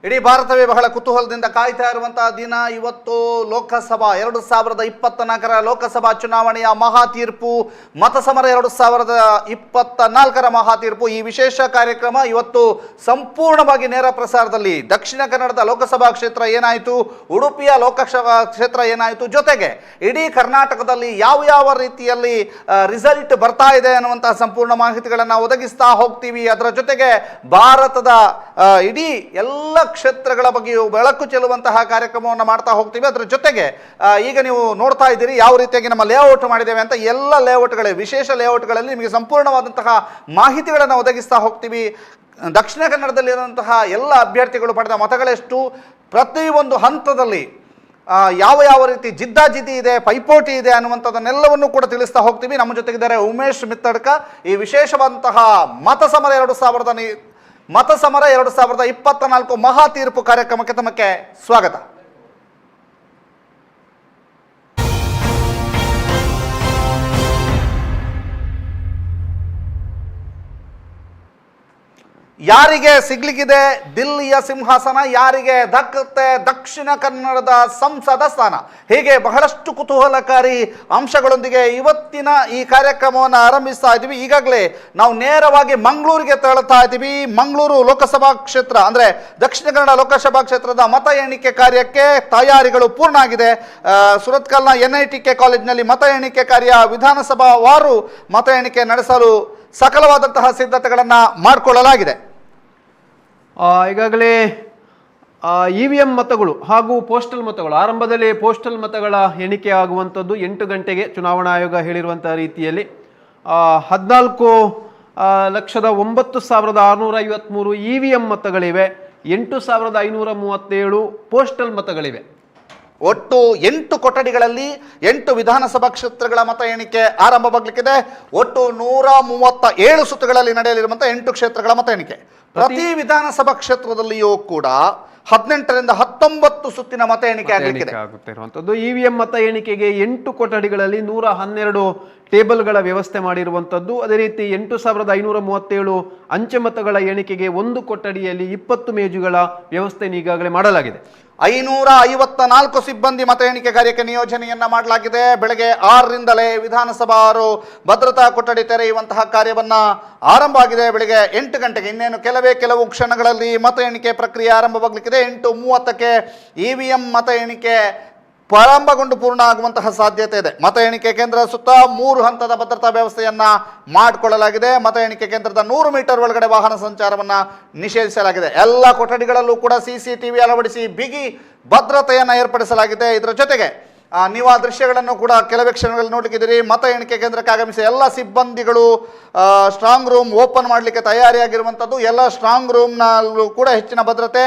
ಇಡೀ ಭಾರತವೇ ಬಹಳ ಕುತೂಹಲದಿಂದ ಕಾಯ್ತಾ ಇರುವಂತಹ ದಿನ ಇವತ್ತು. ಲೋಕಸಭಾ 2024ರ ಲೋಕಸಭಾ ಚುನಾವಣೆಯ ಮಹಾ ತೀರ್ಪು, ಮತಸಮರ 2024ರ ಮಹಾ ತೀರ್ಪು. ಈ ವಿಶೇಷ ಕಾರ್ಯಕ್ರಮ ಇವತ್ತು ಸಂಪೂರ್ಣವಾಗಿ ನೇರ ಪ್ರಸಾರದಲ್ಲಿ. ದಕ್ಷಿಣ ಕನ್ನಡದ ಲೋಕಸಭಾ ಕ್ಷೇತ್ರ ಏನಾಯಿತು, ಉಡುಪಿಯ ಲೋಕಸಭಾ ಕ್ಷೇತ್ರ ಏನಾಯಿತು, ಜೊತೆಗೆ ಇಡೀ ಕರ್ನಾಟಕದಲ್ಲಿ ಯಾವ ರೀತಿಯಲ್ಲಿ ರಿಸಲ್ಟ್ ಬರ್ತಾ ಇದೆ ಅನ್ನುವಂತಹ ಸಂಪೂರ್ಣ ಮಾಹಿತಿಗಳನ್ನು ಒದಗಿಸ್ತಾ ಹೋಗ್ತೀವಿ. ಅದರ ಜೊತೆಗೆ ಭಾರತದ ಇಡೀ ಎಲ್ಲ ಕ್ಷೇತ್ರಗಳ ಬಗ್ಗೆಯೂ ಬೆಳಕು ಚೆಲ್ಲುವಂತಹ ಕಾರ್ಯಕ್ರಮವನ್ನು ಮಾಡ್ತಾ ಹೋಗ್ತೀವಿ. ಅದರ ಜೊತೆಗೆ ಈಗ ನೀವು ನೋಡ್ತಾ ಇದ್ದೀರಿ ಯಾವ ರೀತಿಯಾಗಿ ನಮ್ಮ ಲೇಔಟ್ ಮಾಡಿದ್ದೇವೆ ಅಂತ. ಎಲ್ಲ ಲೇಔಟ್ಗಳೇ ವಿಶೇಷ ಲೇಔಟ್ಗಳಲ್ಲಿ ನಿಮಗೆ ಸಂಪೂರ್ಣವಾದಂತಹ ಮಾಹಿತಿಗಳನ್ನು ಒದಗಿಸ್ತಾ ಹೋಗ್ತೀವಿ. ದಕ್ಷಿಣ ಕನ್ನಡದಲ್ಲಿರುವಂತಹ ಎಲ್ಲ ಅಭ್ಯರ್ಥಿಗಳು ಪಡೆದ ಮತಗಳೆಷ್ಟು, ಪ್ರತಿಯೊಂದು ಹಂತದಲ್ಲಿ ಯಾವ ರೀತಿ ಜಿದ್ದಾಜಿದ್ದಿ ಇದೆ, ಪೈಪೋಟಿ ಇದೆ ಅನ್ನುವಂಥದ್ದನ್ನೆಲ್ಲವನ್ನೂ ಕೂಡ ತಿಳಿಸ್ತಾ ಹೋಗ್ತೀವಿ. ನಮ್ಮ ಜೊತೆಗಿದ್ದಾರೆ ಉಮೇಶ್ ಮಿತ್ತಡ್ಕ. ಈ ವಿಶೇಷವಾದಂತಹ ಮತಸಮರ 2024 ಮಹಾ ತೀರ್ಪು ಕಾರ್ಯಕ್ರಮಕ್ಕೆ ತಮಗೆ ಸ್ವಾಗತ. ಯಾರಿಗೆ ಸಿಗ್ಲಿಕ್ಕಿದೆ ದಿಲ್ಲಿಯ ಸಿಂಹಾಸನ, ಯಾರಿಗೆ ದಕ್ಕುತ್ತೆ ದಕ್ಷಿಣ ಕನ್ನಡದ ಸಂಸದ ಸ್ಥಾನ, ಹೀಗೆ ಬಹಳಷ್ಟು ಕುತೂಹಲಕಾರಿ ಅಂಶಗಳೊಂದಿಗೆ ಇವತ್ತಿನ ಈ ಕಾರ್ಯಕ್ರಮವನ್ನು ಆರಂಭಿಸ್ತಾ ಇದ್ದೀವಿ. ಈಗಾಗಲೇ ನಾವು ನೇರವಾಗಿ ಮಂಗಳೂರಿಗೆ ತೆರಳುತ್ತಾ ಇದ್ದೀವಿ. ಮಂಗಳೂರು ಲೋಕಸಭಾ ಕ್ಷೇತ್ರ ಅಂದರೆ ದಕ್ಷಿಣ ಕನ್ನಡ ಲೋಕಸಭಾ ಕ್ಷೇತ್ರದ ಮತ ಎಣಿಕೆ ಕಾರ್ಯಕ್ಕೆ ತಯಾರಿಗಳು ಪೂರ್ಣ ಆಗಿದೆ. ಸುರತ್ಕಲ್ನ NITK ಕಾಲೇಜಿನಲ್ಲಿ ಮತ ಎಣಿಕೆ ಕಾರ್ಯ ವಿಧಾನಸಭಾ ವಾರು ಮತ ಎಣಿಕೆ ನಡೆಸಲು ಸಕಲವಾದಂತಹ ಸಿದ್ಧತೆಗಳನ್ನು ಮಾಡಿಕೊಳ್ಳಲಾಗಿದೆ. ಈಗಾಗಲೇ EVM ಮತಗಳು ಹಾಗೂ ಪೋಸ್ಟಲ್ ಮತಗಳು, ಆರಂಭದಲ್ಲಿ ಪೋಸ್ಟಲ್ ಮತಗಳ ಎಣಿಕೆ ಆಗುವಂಥದ್ದು 8 ಗಂಟೆಗೆ ಚುನಾವಣಾ ಆಯೋಗ ಹೇಳಿರುವಂಥ ರೀತಿಯಲ್ಲಿ 14,09,653 EVM ಮತಗಳಿವೆ, 8,537 ಪೋಸ್ಟಲ್ ಮತಗಳಿವೆ. ಒಟ್ಟು 8 ಕೊಠಡಿಗಳಲ್ಲಿ 8 ವಿಧಾನಸಭಾ ಕ್ಷೇತ್ರಗಳ ಮತ ಎಣಿಕೆ ಆರಂಭವಾಗಲಿಕ್ಕಿದೆ. ಒಟ್ಟು 137 ಸುತ್ತುಗಳಲ್ಲಿ ನಡೆಯಲಿರುವಂತಹ 8 ಕ್ಷೇತ್ರಗಳ ಮತ ಎಣಿಕೆ. ಪ್ರತಿ ವಿಧಾನಸಭಾ ಕ್ಷೇತ್ರದಲ್ಲಿಯೂ ಕೂಡ 18ರಿಂದ 19 ಸುತ್ತಿನ ಮತ ಎಣಿಕೆ ಆಗುತ್ತಿರುವಂಥದ್ದು. EVM ಮತ ಎಣಿಕೆಗೆ 8 ಕೊಠಡಿಗಳಲ್ಲಿ 112 ಟೇಬಲ್ಗಳ ವ್ಯವಸ್ಥೆ ಮಾಡಿರುವಂಥದ್ದು. ಅದೇ ರೀತಿ 8,537 ಅಂಚೆ ಮತಗಳ ಎಣಿಕೆಗೆ 1 ಕೊಠಡಿಯಲ್ಲಿ 20 ಮೇಜುಗಳ ವ್ಯವಸ್ಥೆಯನ್ನು ಈಗಾಗಲೇ ಮಾಡಲಾಗಿದೆ. 554 ಸಿಬ್ಬಂದಿ ಮತ ಎಣಿಕೆ ಕಾರ್ಯಕ್ಕೆ ನಿಯೋಜನೆಯನ್ನ ಮಾಡಲಾಗಿದೆ. ಬೆಳಗ್ಗೆ 6ರಿಂದಲೇ ವಿಧಾನಸಭಾ ಭದ್ರತಾ ಕೊಠಡಿ ತೆರೆಯುವಂತಹ ಕಾರ್ಯವನ್ನ ಆರಂಭ ಆಗಿದೆ. ಬೆಳಗ್ಗೆ 8 ಗಂಟೆಗೆ ಇನ್ನೇನು ಕೆಲವು ಕ್ಷಣಗಳಲ್ಲಿ ಮತ ಎಣಿಕೆ ಪ್ರಕ್ರಿಯೆ ಆರಂಭವಾಗಲಿಕ್ಕಿದೆ. 8:30ಕ್ಕೆ EVM ಮತ ಎಣಿಕೆ ಪ್ರಾರಂಭಗೊಂಡು ಪೂರ್ಣ ಆಗುವಂತಹ ಸಾಧ್ಯತೆ ಇದೆ. ಮತ ಎಣಿಕೆ ಕೇಂದ್ರ ಸುತ್ತ 3 ಹಂತದ ಭದ್ರತಾ ವ್ಯವಸ್ಥೆಯನ್ನ ಮಾಡಿಕೊಳ್ಳಲಾಗಿದೆ. ಮತ ಎಣಿಕೆ ಕೇಂದ್ರದ 100 ಮೀಟರ್ ಒಳಗಡೆ ವಾಹನ ಸಂಚಾರವನ್ನ ನಿಷೇಧಿಸಲಾಗಿದೆ. ಎಲ್ಲ ಕೊಠಡಿಗಳಲ್ಲೂ ಕೂಡ CCTV ಅಳವಡಿಸಿ ಬಿಗಿ ಭದ್ರತೆಯನ್ನು ಏರ್ಪಡಿಸಲಾಗಿದೆ. ಇದರ ಜೊತೆಗೆ ನೀವು ಆ ದೃಶ್ಯಗಳನ್ನು ಕೂಡ ಕೆಲವೇ ಕ್ಷಣಗಳಲ್ಲಿ ನೋಡಲಿಕ್ಕಿದ್ದೀರಿ. ಮತ ಎಣಿಕೆ ಕೇಂದ್ರಕ್ಕೆ ಆಗಮಿಸಿ ಎಲ್ಲ ಸಿಬ್ಬಂದಿಗಳು ಸ್ಟ್ರಾಂಗ್ ರೂಮ್ ಓಪನ್ ಮಾಡಲಿಕ್ಕೆ ತಯಾರಿಯಾಗಿರುವಂಥದ್ದು. ಎಲ್ಲ ಸ್ಟ್ರಾಂಗ್ ರೂಮ್ನಲ್ಲೂ ಕೂಡ ಹೆಚ್ಚಿನ ಭದ್ರತೆ,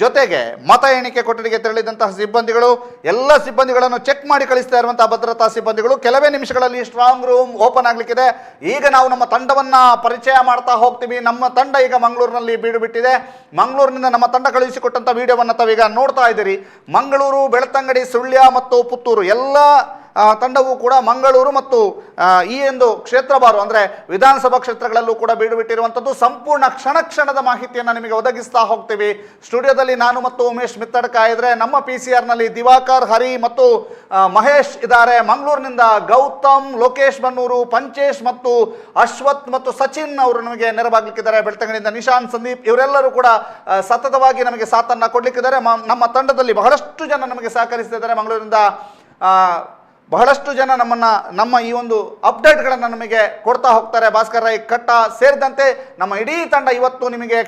ಜೊತೆಗೆ ಮತ ಎಣಿಕೆ ಕೊಠಡಿಗೆ ತೆರಳಿದಂತಹ ಸಿಬ್ಬಂದಿಗಳು ಎಲ್ಲ ಸಿಬ್ಬಂದಿಗಳನ್ನು ಚೆಕ್ ಮಾಡಿ ಕಳಿಸ್ತಾ ಇರುವಂತಹ ಭದ್ರತಾ ಸಿಬ್ಬಂದಿಗಳು. ಕೆಲವೇ ನಿಮಿಷಗಳಲ್ಲಿ ಸ್ಟ್ರಾಂಗ್ ರೂಮ್ ಓಪನ್ ಆಗಲಿಕ್ಕಿದೆ. ಈಗ ನಾವು ನಮ್ಮ ತಂಡವನ್ನ ಪರಿಚಯ ಮಾಡ್ತಾ ಹೋಗ್ತೀವಿ. ನಮ್ಮ ತಂಡ ಈಗ ಮಂಗಳೂರಿನಲ್ಲಿ ಬೀಡು ಬಿಟ್ಟಿದೆ. ಮಂಗಳೂರಿನಿಂದ ನಮ್ಮ ತಂಡ ಕಳುಹಿಸಿಕೊಟ್ಟಂತ ವಿಡಿಯೋವನ್ನು ತಾವೀಗ ನೋಡ್ತಾ ಇದ್ದೀರಿ. ಮಂಗಳೂರು, ಬೆಳ್ತಂಗಡಿ, ಸುಳ್ಯ ಮತ್ತು ಪುತ್ತೂರು ಎಲ್ಲ ತಂಡವು ಕೂಡ ಮಂಗಳೂರು ಮತ್ತು ಈ ಒಂದು ಕ್ಷೇತ್ರವಾರು ಅಂದರೆ ವಿಧಾನಸಭಾ ಕ್ಷೇತ್ರಗಳಲ್ಲೂ ಕೂಡ ಬೀಡು ಬಿಟ್ಟಿರುವಂಥದ್ದು. ಸಂಪೂರ್ಣ ಕ್ಷಣದ ಮಾಹಿತಿಯನ್ನು ನಿಮಗೆ ಒದಗಿಸ್ತಾ ಹೋಗ್ತೀವಿ. ಸ್ಟುಡಿಯೋದಲ್ಲಿ ನಾನು ಮತ್ತು ಉಮೇಶ್ ಮಿತ್ತಡ್ಕ ಇದ್ರೆ, ನಮ್ಮ PCRನಲ್ಲಿ ದಿವಾಕರ್, ಹರಿ ಮತ್ತು ಮಹೇಶ್ ಇದ್ದಾರೆ. ಮಂಗಳೂರಿನಿಂದ ಗೌತಮ್, ಲೋಕೇಶ್ ಬನ್ನೂರು, ಪಂಚೇಶ್ ಮತ್ತು ಅಶ್ವಥ್ ಮತ್ತು ಸಚಿನ್ ಅವರು ನಮಗೆ ನೆರವಾಗಲಿಕ್ಕಿದ್ದಾರೆ. ಬೆಳ್ತಂಗಡಿಯಿಂದ ನಿಶಾಂತ್, ಸಂದೀಪ್ ಇವರೆಲ್ಲರೂ ಕೂಡ ಸತತವಾಗಿ ನಮಗೆ ಸಾಥನ್ನು ಕೊಡ್ಲಿಕ್ಕಿದ್ದಾರೆ. ನಮ್ಮ ತಂಡದಲ್ಲಿ ಬಹಳಷ್ಟು ಜನ ನಮಗೆ ಸಹಕರಿಸ್ತಿದ್ದಾರೆ. ಮಂಗಳೂರಿನಿಂದ ಬಹಳಷ್ಟು ಜನ ನಮ್ಮ ಈ ಒಂದು ಅಪ್ಡೇಟ್ಗಳನ್ನು ನಮಗೆ ಕೊಡ್ತಾ ಹೋಗ್ತಾರೆ. ಭಾಸ್ಕರ್ ರೈ ಕಟ್ಟ ಸೇರಿದಂತೆ ನಮ್ಮ ಇಡೀ ತಂಡ ಇವತ್ತು ನಿಮಗೆ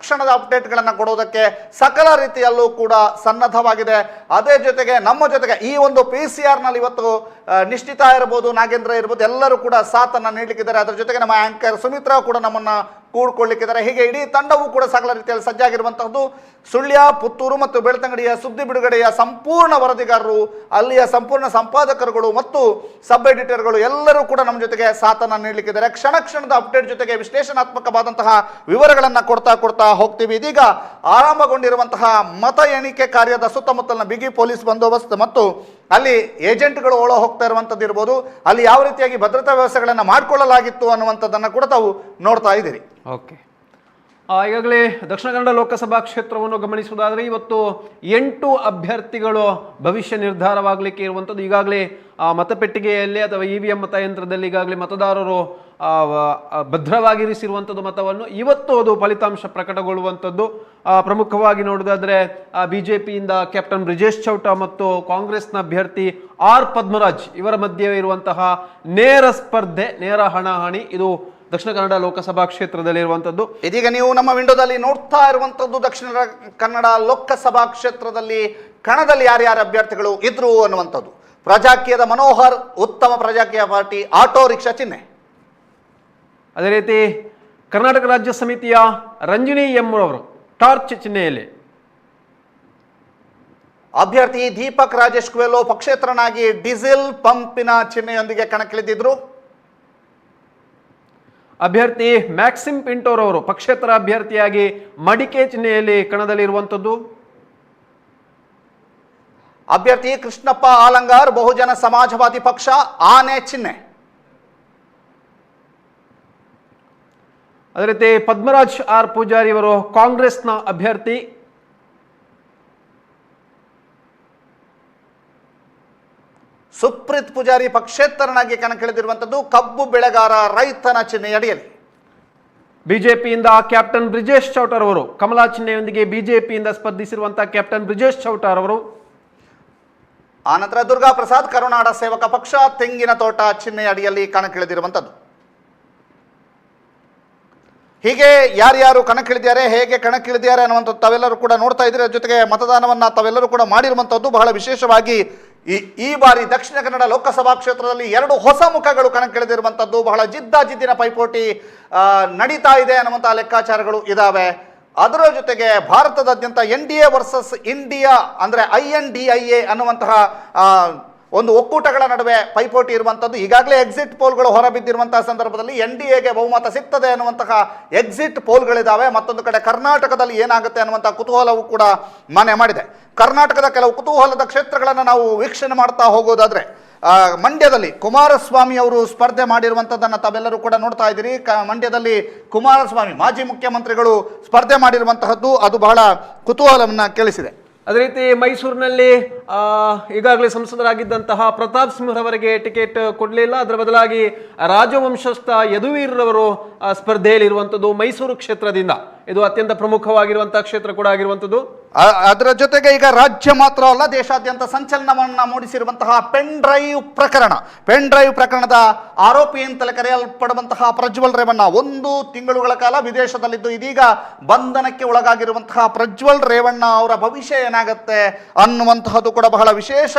ಕ್ಷಣದ ಅಪ್ಡೇಟ್ಗಳನ್ನು ಕೊಡೋದಕ್ಕೆ ಸಕಲ ರೀತಿಯಲ್ಲೂ ಕೂಡ ಸನ್ನದ್ಧವಾಗಿದೆ. ಅದೇ ಜೊತೆಗೆ ನಮ್ಮ ಜೊತೆಗೆ ಈ ಒಂದು PCRನಲ್ಲಿ ಇವತ್ತು ನಿಶ್ಚಿತ ಇರ್ಬೋದು, ನಾಗೇಂದ್ರ ಇರ್ಬೋದು, ಎಲ್ಲರೂ ಕೂಡ ಸಾಥನ್ನು ನೀಡಲಿಕ್ಕಿದ್ದಾರೆ. ಅದರ ಜೊತೆಗೆ ನಮ್ಮ ಆಂಕರ್ ಸುಮಿತ್ರಾ ಕೂಡ ನಮ್ಮನ್ನು ಕೂಡ್ಕೊಳ್ಳಿಕ್ಕಿದ್ದಾರೆ. ಹೀಗೆ ಇಡೀ ತಂಡವೂ ಕೂಡ ಸಕಲ ರೀತಿಯಲ್ಲಿ ಸಜ್ಜಾಗಿರುವಂತಹದ್ದು. ಸುಳ್ಯ, ಪುತ್ತೂರು ಮತ್ತು ಬೆಳ್ತಂಗಡಿಯ ಸುದ್ದಿ ಬಿಡುಗಡೆಯ ಸಂಪೂರ್ಣ ವರದಿಗಾರರು, ಅಲ್ಲಿಯ ಸಂಪೂರ್ಣ ಸಂಪಾದಕರುಗಳು ಮತ್ತು ಸಬ್ ಎಡಿಟರ್ಗಳು ಎಲ್ಲರೂ ಕೂಡ ನಮ್ಮ ಜೊತೆಗೆ ಸಾಥನ್ನು ನೀಡಲಿಕ್ಕಿದ್ದಾರೆ. ಕ್ಷಣದ ಅಪ್ಡೇಟ್ ಜೊತೆಗೆ ವಿಶ್ಲೇಷಣಾತ್ಮಕವಾದಂತಹ ವಿವರಗಳನ್ನು ಕೊಡ್ತಾ ಹೋಗ್ತೀವಿ. ಇದೀಗ ಆರಂಭಗೊಂಡಿರುವಂತಹ ಮತ ಎಣಿಕೆ ಕಾರ್ಯದ ಸುತ್ತಮುತ್ತಲಿನ ಬಿಗಿ ಪೊಲೀಸ್ ಬಂದೋಬಸ್ತ್ ಮತ್ತು ಅಲ್ಲಿ ಏಜೆಂಟ್ಗಳು ಹೋಗ್ತಾ ಇರುವಂಥದ್ದು ಇರ್ಬೋದು, ಅಲ್ಲಿ ಯಾವ ರೀತಿಯಾಗಿ ಭದ್ರತಾ ವ್ಯವಸ್ಥೆಗಳನ್ನು ಮಾಡಿಕೊಳ್ಳಲಾಗಿತ್ತು ಅನ್ನುವಂಥದ್ದನ್ನು ಕೂಡ ತಾವು ನೋಡ್ತಾ ಇದ್ದೀರಿ. ಓಕೆ, ಈಗಾಗಲೇ ದಕ್ಷಿಣ ಕನ್ನಡ ಲೋಕಸಭಾ ಕ್ಷೇತ್ರವನ್ನು ಗಮನಿಸುವುದಾದರೆ ಇವತ್ತು 8 ಅಭ್ಯರ್ಥಿಗಳು ಭವಿಷ್ಯ ನಿರ್ಧಾರವಾಗಲಿಕ್ಕೆ ಇರುವಂಥದ್ದು. ಈಗಾಗಲೇ ಮತಪೆಟ್ಟಿಗೆಯಲ್ಲಿ ಅಥವಾ EVM ಮತಯಂತ್ರದಲ್ಲಿ ಈಗಾಗಲೇ ಮತದಾರರು ಭದ್ರವಾಗಿರಿಸಿರುವಂಥದ್ದು ಮತವನ್ನು. ಇವತ್ತು ಅದು ಫಲಿತಾಂಶ ಪ್ರಕಟಗೊಳ್ಳುವಂಥದ್ದು. ಪ್ರಮುಖವಾಗಿ ನೋಡೋದಾದ್ರೆ ಬಿಜೆಪಿಯಿಂದ ಕ್ಯಾಪ್ಟನ್ ಬ್ರಿಜೇಶ್ ಚೌಟ ಮತ್ತು ಕಾಂಗ್ರೆಸ್ನ ಅಭ್ಯರ್ಥಿ ಪದ್ಮರಾಜ್ ಇವರ ಮಧ್ಯೆ ಇರುವಂತಹ ನೇರ ಸ್ಪರ್ಧೆ, ನೇರ ಹಣಾಹಣಿ ಇದು ದಕ್ಷಿಣ ಕನ್ನಡ ಲೋಕಸಭಾ ಕ್ಷೇತ್ರದಲ್ಲಿ ಇರುವಂತದ್ದು. ಇದೀಗ ನೀವು ನಮ್ಮ ವಿಂಡೋದಲ್ಲಿ ನೋಡ್ತಾ ಇರುವಂತದ್ದು ದಕ್ಷಿಣ ಕನ್ನಡ ಲೋಕಸಭಾ ಕ್ಷೇತ್ರದಲ್ಲಿ ಕಣದಲ್ಲಿ ಯಾರ್ಯಾರ ಅಭ್ಯರ್ಥಿಗಳು ಇದ್ರು ಅನ್ನುವಂಥದ್ದು. ಪ್ರಜಾಕೀಯದ ಮನೋಹರ್ ಉತ್ತಮ ಪ್ರಜಾಕೀಯ ಪಾರ್ಟಿ ಆಟೋ ರಿಕ್ಷಾ ಚಿಹ್ನೆ. ಅದೇ ರೀತಿ ಕರ್ನಾಟಕ ರಾಜ್ಯ ಸಮಿತಿಯ ರಂಜಿನಿ ಎಂ ಅವರು ಟಾರ್ಚ್ ಚಿಹ್ನೆಯಲ್ಲಿ. ಅಭ್ಯರ್ಥಿ ದೀಪಕ್ ರಾಜೇಶ್ ಕುವೆಲೋ ಪಕ್ಷೇತರನಾಗಿ ಡೀಸೆಲ್ ಪಂಪಿನ ಚಿಹ್ನೆಯೊಂದಿಗೆ ಕಣಕ್ಕಿಳಿದಿದ್ರು. ಅಭ್ಯರ್ಥಿ ಮ್ಯಾಕ್ಸಿಮ್ ಪಿಂಟೋರ್ ಅವರು ಪಕ್ಷೇತರ ಅಭ್ಯರ್ಥಿಯಾಗಿ ಮಡಿಕೆ ಚಿಹ್ನೆಯಲ್ಲಿ ಕಣದಲ್ಲಿರುವಂಥದ್ದು. ಅಭ್ಯರ್ಥಿ ಕೃಷ್ಣಪ್ಪ ಆಲಂಗಾರ್ ಬಹುಜನ ಸಮಾಜವಾದಿ ಪಕ್ಷ ಆನೆ ಚಿಹ್ನೆ. ಅದೇ ರೀತಿ ಪದ್ಮರಾಜ್ ಪೂಜಾರಿ ಅವರು ಕಾಂಗ್ರೆಸ್ನ ಅಭ್ಯರ್ಥಿ. ಸುಪ್ರೀತ್ ಪೂಜಾರಿ ಪಕ್ಷೇತರನಾಗಿ ಕಣಕ್ಕಿಳಿದಿರುವಂಥದ್ದು ಕಬ್ಬು ಬೆಳೆಗಾರ ರೈತನ ಚಿಹ್ನೆಯಡಿಯಲ್ಲಿ. ಬಿಜೆಪಿಯಿಂದ ಕ್ಯಾಪ್ಟನ್ ಬ್ರಿಜೇಶ್ ಚೌಟರ್ ಅವರು ಕಮಲಾ ಚಿಹ್ನೆಯೊಂದಿಗೆ ಬಿಜೆಪಿಯಿಂದ ಸ್ಪರ್ಧಿಸಿರುವಂತಹ ಕ್ಯಾಪ್ಟನ್ ಬ್ರಿಜೇಶ್ ಚೌಟರ್ ಅವರು. ಆನಂತರ ದುರ್ಗಾ ಪ್ರಸಾದ್ ಕರುನಾಡ ಸೇವಕ ಪಕ್ಷ ತೆಂಗಿನ ತೋಟ ಚಿಹ್ನೆಯ ಅಡಿಯಲ್ಲಿ ಕಣಕ್ಕಿಳಿದಿರುವಂಥದ್ದು. ಹೀಗೆ ಯಾರ್ಯಾರು ಕಣಕ್ಕಿಳಿದಿದ್ದಾರೆ, ಹೇಗೆ ಕಣಕ್ಕಿಳಿದಿದ್ದಾರೆ ಅನ್ನುವಂಥದ್ದು ತಾವೆಲ್ಲರೂ ಕೂಡ ನೋಡ್ತಾ ಇದ್ದೀರಿ. ಜೊತೆಗೆ ಮತದಾನವನ್ನ ತಾವೆಲ್ಲರೂ ಕೂಡ ಮಾಡಿರುವಂಥದ್ದು ಬಹಳ ವಿಶೇಷವಾಗಿ ಈ ಬಾರಿ ದಕ್ಷಿಣ ಕನ್ನಡ ಲೋಕಸಭಾ ಕ್ಷೇತ್ರದಲ್ಲಿ 2 ಹೊಸ ಮುಖಗಳು ಕಣಕ್ಕಿಳಿದಿರುವಂಥದ್ದು. ಬಹಳ ಜಿದ್ದಿನ ಪೈಪೋಟಿ ನಡೀತಾ ಇದೆ ಅನ್ನುವಂತಹ ಲೆಕ್ಕಾಚಾರಗಳು ಇದಾವೆ. ಅದರ ಜೊತೆಗೆ ಭಾರತದಾದ್ಯಂತ NDA ವರ್ಸಸ್ ಇಂಡಿಯಾ ಅಂದ್ರೆ INDIA ಅನ್ನುವಂತಹ ಒಂದು ಒಕ್ಕೂಟಗಳ ನಡುವೆ ಪೈಪೋಟಿ ಇರುವಂಥದ್ದು. ಈಗಾಗಲೇ ಎಕ್ಸಿಟ್ ಪೋಲ್ಗಳು ಹೊರಬಿದ್ದಿರುವಂತಹ ಸಂದರ್ಭದಲ್ಲಿ NDAಗೆ ಬಹುಮತ ಸಿಗ್ತದೆ ಅನ್ನುವಂತಹ ಎಕ್ಸಿಟ್ ಪೋಲ್ಗಳಿದ್ದಾವೆ. ಮತ್ತೊಂದು ಕಡೆ ಕರ್ನಾಟಕದಲ್ಲಿ ಏನಾಗುತ್ತೆ ಅನ್ನುವಂತಹ ಕುತೂಹಲವು ಕೂಡ ಮನೆ ಮಾಡಿದೆ. ಕರ್ನಾಟಕದ ಕೆಲವು ಕುತೂಹಲದ ಕ್ಷೇತ್ರಗಳನ್ನು ನಾವು ವೀಕ್ಷಣೆ ಮಾಡ್ತಾ ಹೋಗೋದಾದ್ರೆ ಮಂಡ್ಯದಲ್ಲಿ ಕುಮಾರಸ್ವಾಮಿ ಅವರು ಸ್ಪರ್ಧೆ ಮಾಡಿರುವಂಥದ್ದನ್ನು ತಾವೆಲ್ಲರೂ ಕೂಡ ನೋಡ್ತಾ ಇದ್ದೀರಿ. ಮಂಡ್ಯದಲ್ಲಿ ಕುಮಾರಸ್ವಾಮಿ ಮಾಜಿ ಮುಖ್ಯಮಂತ್ರಿಗಳು ಸ್ಪರ್ಧೆ ಮಾಡಿರುವಂತಹದ್ದು ಅದು ಬಹಳ ಕುತೂಹಲವನ್ನು ಕೇಳಿಸಿದೆ. ಅದೇ ರೀತಿ ಮೈಸೂರಿನಲ್ಲಿ ಈಗಾಗಲೇ ಸಂಸದರಾಗಿದ್ದಂತಹ ಪ್ರತಾಪ್ ಸಿಂಹರವರಿಗೆ ಟಿಕೆಟ್ ಕೊಡಲಿಲ್ಲ. ಅದರ ಬದಲಾಗಿ ರಾಜವಂಶಸ್ಥ ಯದುವೀರರವರು ಸ್ಪರ್ಧೆಯಲ್ಲಿ ಇರುವಂಥದ್ದು ಮೈಸೂರು ಕ್ಷೇತ್ರದಿಂದ. ಇದು ಅತ್ಯಂತ ಪ್ರಮುಖವಾಗಿರುವಂತಹ ಕ್ಷೇತ್ರ ಕೂಡ ಆಗಿರುವಂಥದ್ದು. ಅದರ ಜೊತೆಗೆ ಈಗ ರಾಜ್ಯ ಮಾತ್ರ ಅಲ್ಲ, ದೇಶಾದ್ಯಂತ ಸಂಚಲನವನ್ನ ಮೂಡಿಸಿರುವಂತಹ ಪೆನ್ ಡ್ರೈವ್ ಪ್ರಕರಣದ ಆರೋಪಿ ಅಂತಲೇ ಕರೆಯಲ್ಪಡುವಂತಹ ಪ್ರಜ್ವಲ್ ರೇವಣ್ಣ 1 ತಿಂಗಳುಗಳ ಕಾಲ ವಿದೇಶದಲ್ಲಿದ್ದು ಇದೀಗ ಬಂಧನಕ್ಕೆ ಒಳಗಾಗಿರುವಂತಹ ಪ್ರಜ್ವಲ್ ರೇವಣ್ಣ ಅವರ ಭವಿಷ್ಯ ಏನಾಗುತ್ತೆ ಅನ್ನುವಂತಹದ್ದು ಕೂಡ ಬಹಳ ವಿಶೇಷ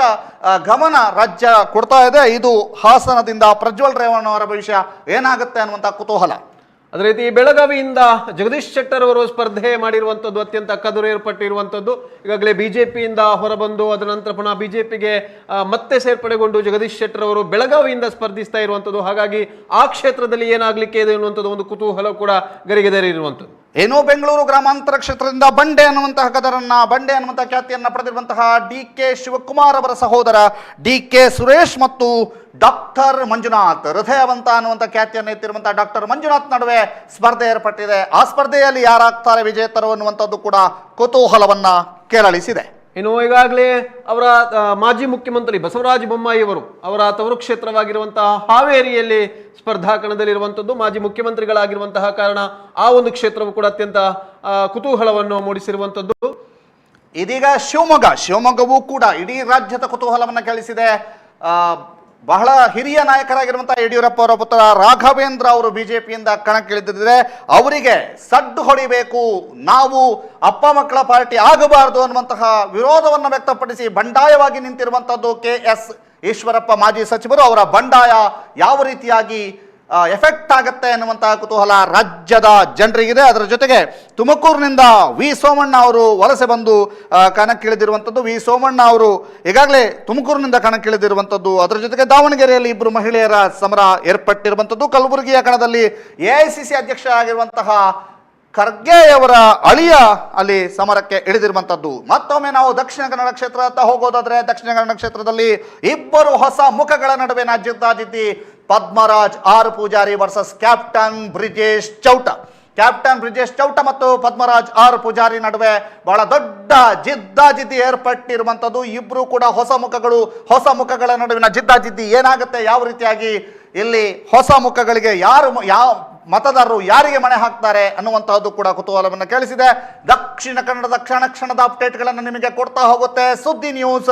ಗಮನ ರಾಜ್ಯ ಕೊಡ್ತಾ ಇದೆ. ಇದು ಹಾಸನದಿಂದ ಪ್ರಜ್ವಲ್ ರೇವಣ್ಣ ಅವರ ಭವಿಷ್ಯ ಏನಾಗುತ್ತೆ ಅನ್ನುವಂತಹ ಕುತೂಹಲ. ಅದೇ ರೀತಿ ಬೆಳಗಾವಿಯಿಂದ ಜಗದೀಶ್ ಶೆಟ್ಟರ್ ಅವರು ಸ್ಪರ್ಧೆ ಮಾಡಿರುವಂಥದ್ದು ಅತ್ಯಂತ ಕದುರು ಏರ್ಪಟ್ಟಿರುವಂಥದ್ದು. ಈಗಾಗಲೇ ಬಿಜೆಪಿಯಿಂದ ಹೊರಬಂದು ಅದರ ನಂತರ ಪುನಃ ಬಿಜೆಪಿಗೆ ಮತ್ತೆ ಸೇರ್ಪಡೆಗೊಂಡು ಜಗದೀಶ್ ಶೆಟ್ಟರ್ ಅವರು ಬೆಳಗಾವಿಯಿಂದ ಸ್ಪರ್ಧಿಸ್ತಾ ಇರುವಂಥದ್ದು. ಹಾಗಾಗಿ ಆ ಕ್ಷೇತ್ರದಲ್ಲಿ ಏನಾಗಲಿಕ್ಕೆ ಇದೆ ಎನ್ನುವಂಥದ್ದು ಒಂದು ಕುತೂಹಲ ಕೂಡ ಗರಿಗೆದರಿರುವಂಥದ್ದು. ಏನೋ ಬೆಂಗಳೂರು ಗ್ರಾಮಾಂತರ ಕ್ಷೇತ್ರದಿಂದ ಬಂಡೆ ಅನ್ನುವಂತಹ ಖ್ಯಾತಿಯನ್ನ ಪಡೆದಿರುವಂತಹ DK ಶಿವಕುಮಾರ್ ಅವರ ಸಹೋದರ DK ಸುರೇಶ್ ಮತ್ತು ಡಾಕ್ಟರ್ ಮಂಜುನಾಥ್, ಹೃದಯವಂತ ಅನ್ನುವಂಥ ಖ್ಯಾತಿಯನ್ನು ಎತ್ತಿರುವಂತಹ ಡಾಕ್ಟರ್ ಮಂಜುನಾಥ್ ನಡುವೆ ಸ್ಪರ್ಧೆ ಏರ್ಪಟ್ಟಿದೆ. ಆ ಸ್ಪರ್ಧೆಯಲ್ಲಿ ಯಾರಾಗ್ತಾರೆ ವಿಜೇತರು ಅನ್ನುವಂಥದ್ದು ಕೂಡ ಕುತೂಹಲವನ್ನ ಕೆರಳಿಸಿದೆ. ಇನ್ನು ಈಗಾಗಲೇ ಅವರ ಮಾಜಿ ಮುಖ್ಯಮಂತ್ರಿ ಬಸವರಾಜ ಬೊಮ್ಮಾಯಿ ಅವರು ಅವರ ತವರು ಕ್ಷೇತ್ರವಾಗಿರುವಂತಹ ಹಾವೇರಿಯಲ್ಲಿ ಸ್ಪರ್ಧಾ ಕಣದಲ್ಲಿರುವಂಥದ್ದು. ಮಾಜಿ ಮುಖ್ಯಮಂತ್ರಿಗಳಾಗಿರುವಂತಹ ಕಾರಣ ಆ ಒಂದು ಕ್ಷೇತ್ರವು ಕೂಡ ಅತ್ಯಂತ ಕುತೂಹಲವನ್ನು ಮೂಡಿಸಿರುವಂಥದ್ದು. ಇದೀಗ ಶಿವಮೊಗ್ಗವೂ ಕೂಡ ಇಡೀ ರಾಜ್ಯದ ಕುತೂಹಲವನ್ನು ಕೆಳಿಸಿದೆ. ಬಹಳ ಹಿರಿಯ ನಾಯಕರಾಗಿರುವಂತಹ ಯಡಿಯೂರಪ್ಪ ಅವರ ಪುತ್ರ ರಾಘವೇಂದ್ರ ಅವರು ಬಿಜೆಪಿಯಿಂದ ಕಣಕ್ಕಿಳಿದಿದ್ದಾರೆ. ಅವರಿಗೆ ಸಡ್ಡು ಹೊಡಿಬೇಕು, ನಾವು ಅಪ್ಪ ಮಕ್ಕಳ ಪಾರ್ಟಿ ಆಗಬಾರದು ಅನ್ನುವಂತಹ ವಿರೋಧವನ್ನು ವ್ಯಕ್ತಪಡಿಸಿ ಬಂಡಾಯವಾಗಿ ನಿಂತಿರುವಂತಹದ್ದು KS ಈಶ್ವರಪ್ಪ ಮಾಜಿ ಸಚಿವರು. ಅವರ ಬಂಡಾಯ ಯಾವ ರೀತಿಯಾಗಿ ಎಫೆಕ್ಟ್ ಆಗುತ್ತೆ ಅನ್ನುವಂತಹ ಕುತೂಹಲ ರಾಜ್ಯದ ಜನರಿಗಿದೆ. ಅದರ ಜೊತೆಗೆ ತುಮಕೂರಿನಿಂದ ವಿ ಸೋಮಣ್ಣ ಅವರು ವಲಸೆ ಬಂದು ಕಣಕ್ಕಿಳಿದಿರುವಂಥದ್ದು. ವಿ ಸೋಮಣ್ಣ ಅವರು ಈಗಾಗಲೇ ತುಮಕೂರಿನಿಂದ ಕಣಕ್ಕಿಳಿದಿರುವಂಥದ್ದು. ಅದರ ಜೊತೆಗೆ ದಾವಣಗೆರೆಯಲ್ಲಿ 2 ಮಹಿಳೆಯರ ಸಮರ ಏರ್ಪಟ್ಟಿರುವಂಥದ್ದು. ಕಲಬುರಗಿಯ ಕಣದಲ್ಲಿ AICC ಅಧ್ಯಕ್ಷ ಆಗಿರುವಂತಹ ಖರ್ಗೆಯವರ ಅಳಿಯ ಅಲ್ಲಿ ಸಮರಕ್ಕೆ ಇಳಿದಿರುವಂಥದ್ದು. ಮತ್ತೊಮ್ಮೆ ನಾವು ದಕ್ಷಿಣ ಕನ್ನಡ ಕ್ಷೇತ್ರದತ್ತ ಹೋಗೋದಾದ್ರೆ ದಕ್ಷಿಣ ಕನ್ನಡ ಕ್ಷೇತ್ರದಲ್ಲಿ 2 ಹೊಸ ಮುಖಗಳ ನಡುವೆ ಜಿದ್ದಾಜಿದ್ದಿ. Padmaraj Pujari versus captain Brijesh Chowta. Captain Brijesh Chowta ಮತ್ತು ಪದ್ಮರಾಜ್ ಆರ್ ಪೂಜಾರಿ ನಡುವೆ ಬಹಳ ದೊಡ್ಡ ಜಿದ್ದಾಜಿದ್ದಿ ಏರ್ಪಟ್ಟಿರುವಂಥದ್ದು. ಇಬ್ರು ಕೂಡ ಹೊಸ ಮುಖಗಳ ನಡುವಿನ ಜಿದ್ದಾಜಿದ್ದಿ ಏನಾಗುತ್ತೆ, ಯಾವ ರೀತಿಯಾಗಿ ಇಲ್ಲಿ ಹೊಸ ಮುಖಗಳಿಗೆ ಯಾವ ಮತದಾರರು ಯಾರಿಗೆ ಮಣೆ ಹಾಕ್ತಾರೆ ಅನ್ನುವಂತಹದ್ದು ಕೂಡ ಕುತೂಹಲವನ್ನು ಕೇಳಿಸಿದೆ. ದಕ್ಷಿಣ ಕನ್ನಡದ ಕ್ಷಣದ ಅಪ್ಡೇಟ್ಗಳನ್ನು ನಿಮಗೆ ಕೊಡ್ತಾ ಹೋಗುತ್ತೆ ಸುದ್ದಿ ನ್ಯೂಸ್.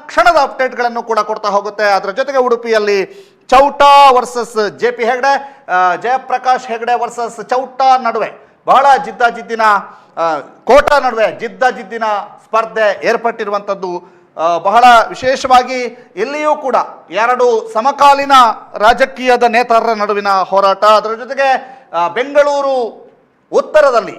ಕ್ಷಣದ ಅಪ್ಡೇಟ್ಗಳನ್ನು ಕೂಡ ಕೊಡ್ತಾ ಹೋಗುತ್ತೆ. ಅದರ ಜೊತೆಗೆ ಉಡುಪಿಯಲ್ಲಿ Chowta versus JP Hegde, Jayaprakash Hegde versus Chowta ನಡುವೆ ಬಹಳ ಕೋಟ ನಡುವೆ ಜಿದ್ದಾಜಿದ್ದಿನ ಸ್ಪರ್ಧೆ ಏರ್ಪಟ್ಟಿರುವಂಥದ್ದು. ಬಹಳ ವಿಶೇಷವಾಗಿ ಇಲ್ಲಿಯೂ ಕೂಡ ಎರಡು ಸಮಕಾಲೀನ ರಾಜಕೀಯದ ನೇತಾರರ ನಡುವಿನ ಹೋರಾಟ. ಅದರ ಜೊತೆಗೆ ಬೆಂಗಳೂರು ಉತ್ತರದಲ್ಲಿ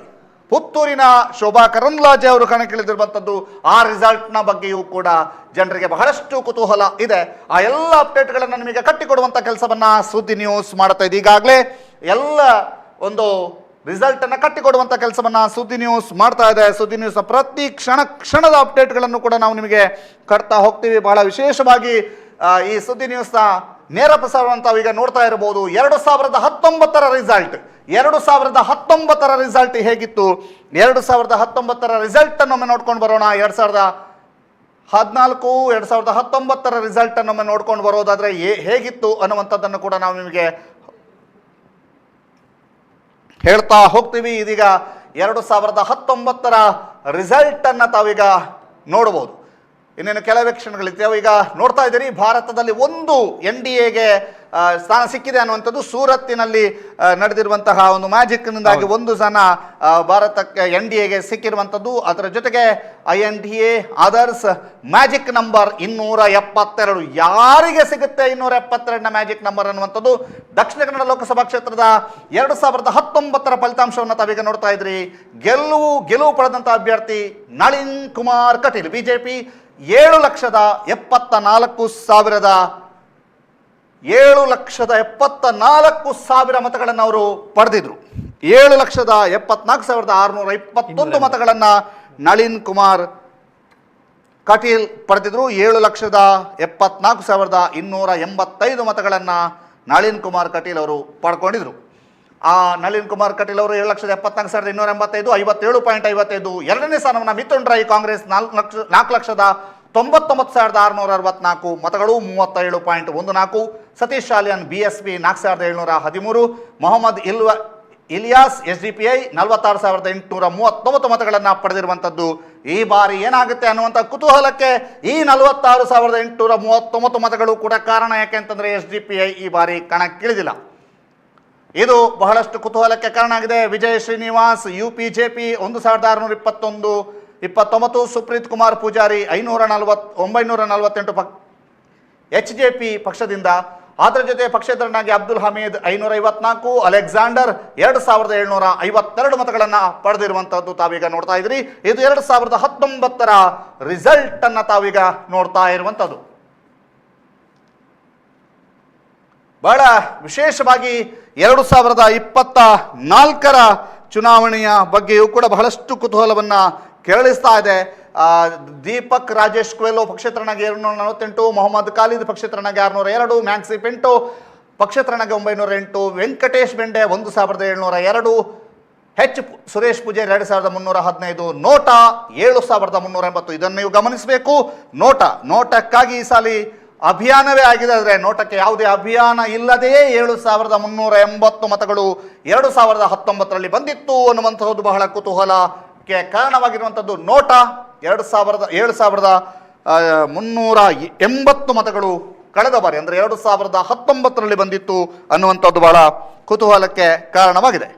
ಪುತ್ತೂರಿನ ಶೋಭಾ ಕರಂದ್ಲಾಜೆ ಅವರು ಕಣಕ್ಕಿಳಿದಿರುವಂಥದ್ದು. ಆ ರಿಸಲ್ಟ್ನ ಬಗ್ಗೆಯೂ ಕೂಡ ಜನರಿಗೆ ಬಹಳಷ್ಟು ಕುತೂಹಲ ಇದೆ. ಆ ಎಲ್ಲ ಅಪ್ಡೇಟ್ಗಳನ್ನು ನಿಮಗೆ ಕಟ್ಟಿಕೊಡುವಂಥ ಕೆಲಸವನ್ನ ಸುದ್ದಿ ನ್ಯೂಸ್ ಮಾಡ್ತಾ ಇದೆ. ಈಗಾಗಲೇ ಎಲ್ಲ ಒಂದು ರಿಸಲ್ಟ್ ಅನ್ನು ಕಟ್ಟಿಕೊಡುವಂಥ ಕೆಲಸವನ್ನ ಸುದ್ದಿ ನ್ಯೂಸ್ ಮಾಡ್ತಾ ಇದೆ. ಸುದ್ದಿ ನ್ಯೂಸ್ನ ಪ್ರತಿ ಕ್ಷಣದ ಅಪ್ಡೇಟ್ಗಳನ್ನು ಕೂಡ ನಾವು ನಿಮಗೆ ಕಟ್ತಾ ಹೋಗ್ತೀವಿ. ಬಹಳ ವಿಶೇಷವಾಗಿ ಈ ಸುದ್ದಿ ನ್ಯೂಸ್ನ ನೇರ ಪ್ರಸಾರವನ್ನು ಈಗ ನೋಡ್ತಾ ಇರಬಹುದು. 2019ರ ರಿಸಲ್ಟ್ ಹೇಗಿತ್ತು, 2019ರ ರಿಸಲ್ಟ್ ಅನ್ನೊಮ್ಮೆ ನೋಡ್ಕೊಂಡು ಬರೋಣ. 2014 2019ರ ರಿಸಲ್ಟ್ ಅನ್ನೊಮ್ಮೆ ನೋಡ್ಕೊಂಡು ಬರೋದಾದ್ರೆ ಹೇಗಿತ್ತು ಅನ್ನುವಂಥದ್ದನ್ನು ಕೂಡ ನಾವು ನಿಮಗೆ ಹೇಳ್ತಾ ಹೋಗ್ತೀವಿ. ಇದೀಗ 2019ರ ರಿಸಲ್ಟ್ ಅನ್ನ ತಾವೀಗ ನೋಡಬಹುದು. ಇನ್ನೇನು ಕೆಲವೇ ಕ್ಷಣಗಳಿರ್ತೇವೆ. ಈಗ ನೋಡ್ತಾ ಇದ್ದೀರಿ, ಭಾರತದಲ್ಲಿ ಒಂದು NDAಗೆ ಸ್ಥಾನ ಸಿಕ್ಕಿದೆ ಅನ್ನುವಂಥದ್ದು ಸೂರತ್ತಿನಲ್ಲಿ ನಡೆದಿರುವಂತಹ ಒಂದು ಮ್ಯಾಜಿಕ್ನಿಂದಾಗಿ ಒಂದು ಸ್ಥಾನ ಭಾರತಕ್ಕೆ NDAಗೆ ಸಿಕ್ಕಿರುವಂಥದ್ದು. ಅದರ ಜೊತೆಗೆ INDA ಅದರ್ಸ್ ಮ್ಯಾಜಿಕ್ ನಂಬರ್ 272. ಯಾರಿಗೆ ಸಿಗುತ್ತೆ 272ನ ಮ್ಯಾಜಿಕ್ ನಂಬರ್ ಅನ್ನುವಂಥದ್ದು? ದಕ್ಷಿಣ ಕನ್ನಡ ಲೋಕಸಭಾ ಕ್ಷೇತ್ರದ 2019ರ ಫಲಿತಾಂಶವನ್ನು ತಾವೀಗ ನೋಡ್ತಾ ಇದ್ರಿ. ಗೆಲುವು ಪಡೆದಂತಹ ಅಭ್ಯರ್ಥಿ ನಳಿನ್ ಕುಮಾರ್ ಕಟೀಲ್. BJP 7,74,000 ಮತಗಳನ್ನು ಅವರು ಪಡೆದಿದ್ರು. 7,74,621 ಮತಗಳನ್ನು ನಳಿನ್ ಕುಮಾರ್ ಕಟೀಲ್ ಪಡೆದಿದ್ರು. 7,74,285 ಮತಗಳನ್ನು ನಳಿನ್ ಕುಮಾರ್ ಕಟೀಲ್ ಅವರು ಪಡ್ಕೊಂಡಿದ್ರು. ಆ ನಳಿನ್ ಕುಮಾರ್ ಕಟೀಲ್ ಅವರು 7,74,285 57.55. ಎರಡನೇ ಸ್ಥಾನವನ್ನು ಮಿಥುನ್ ರೈ ಕಾಂಗ್ರೆಸ್ 4,99,664 ಮತಗಳು 37.14. ಸತೀಶ್ ಶಾಲಿಯನ್ BSP 4,713. ಮೊಹಮ್ಮದ್ ಇಲಿಯಾಸ್ SDPI 46,839 ಮತಗಳನ್ನು ಪಡೆದಿರುವಂಥದ್ದು. ಈ ಬಾರಿ ಏನಾಗುತ್ತೆ ಅನ್ನುವಂಥ ಕುತೂಹಲಕ್ಕೆ ಈ 46,839 ಮತಗಳು ಕೂಡ ಕಾರಣ. ಯಾಕೆ ಅಂತಂದ್ರೆ SDPI ಈ ಬಾರಿ ಕಣಕ್ಕಿಳಿದಿಲ್ಲ. ಇದು ಬಹಳಷ್ಟು ಕುತೂಹಲಕ್ಕೆ ಕಾರಣ ಆಗಿದೆ. ವಿಜಯ್ ಶ್ರೀನಿವಾಸ್ UPJP 1,629. ಸುಪ್ರೀತ್ ಕುಮಾರ್ ಪೂಜಾರಿ 948 HJP ಪಕ್ಷದಿಂದ. ಅದರ ಜೊತೆ ಪಕ್ಷೇತರನಾಗಿ ಅಬ್ದುಲ್ ಹಮೀದ್ 554, ಅಲೆಕ್ಸಾಂಡರ್ 2,752 ಮತಗಳನ್ನು ಪಡೆದಿರುವಂತಹದ್ದು ತಾವೀಗ ನೋಡ್ತಾ ಇದ್ರಿ. ಇದು 2019ರ ರಿಸಲ್ಟ್ ಅನ್ನ ತಾವೀಗ ನೋಡ್ತಾ ಇರುವಂತದ್ದು. ಬಹಳ ವಿಶೇಷವಾಗಿ 2024ರ ಚುನಾವಣೆಯ ಬಗ್ಗೆಯೂ ಕೂಡ ಬಹಳಷ್ಟು ಕುತೂಹಲವನ್ನ ಕೆರಳಿಸ್ತಾ ಇದೆ. ದೀಪಕ್ ರಾಜೇಶ್ ಕ್ವೆಲೋ ಪಕ್ಷೇತರನಾಗಿ 248, ಮೊಹಮ್ಮದ್ ಖಾಲಿದ್ ಪಕ್ಷೇತರನಾಗಿ 602, ಮ್ಯಾಕ್ಸಿ ಪಿಂಟೋ ಪಕ್ಷೇತರನಾಗಿ 908, ವೆಂಕಟೇಶ್ ಬೆಂಡೆ 1,702, ಸುರೇಶ್ ಪೂಜಾರಿ 2,315, ನೋಟಾ 7,380. ಇದನ್ನು ನೀವು ಗಮನಿಸಬೇಕು. ನೋಟಕ್ಕಾಗಿ ಈ ಸಾಲಿ ಅಭಿಯಾನವೇ ಆಗಿದೆ. ಆದರೆ ನೋಟಕ್ಕೆ ಯಾವುದೇ ಅಭಿಯಾನ ಇಲ್ಲದೆಯೇ 7,380 ಮತಗಳು 2019ರಲ್ಲಿ ಬಂದಿತ್ತು ಅನ್ನುವಂಥದ್ದು ಬಹಳ ಕುತೂಹಲಕ್ಕೆ ಕಾರಣವಾಗಿರುವಂಥದ್ದು. ನೋಟ 7,380 ಮತಗಳು ಕಳೆದ ಬಾರಿ ಅಂದರೆ 2019ರಲ್ಲಿ ಬಂದಿತ್ತು ಅನ್ನುವಂಥದ್ದು ಬಹಳ ಕುತೂಹಲಕ್ಕೆ ಕಾರಣವಾಗಿದೆ.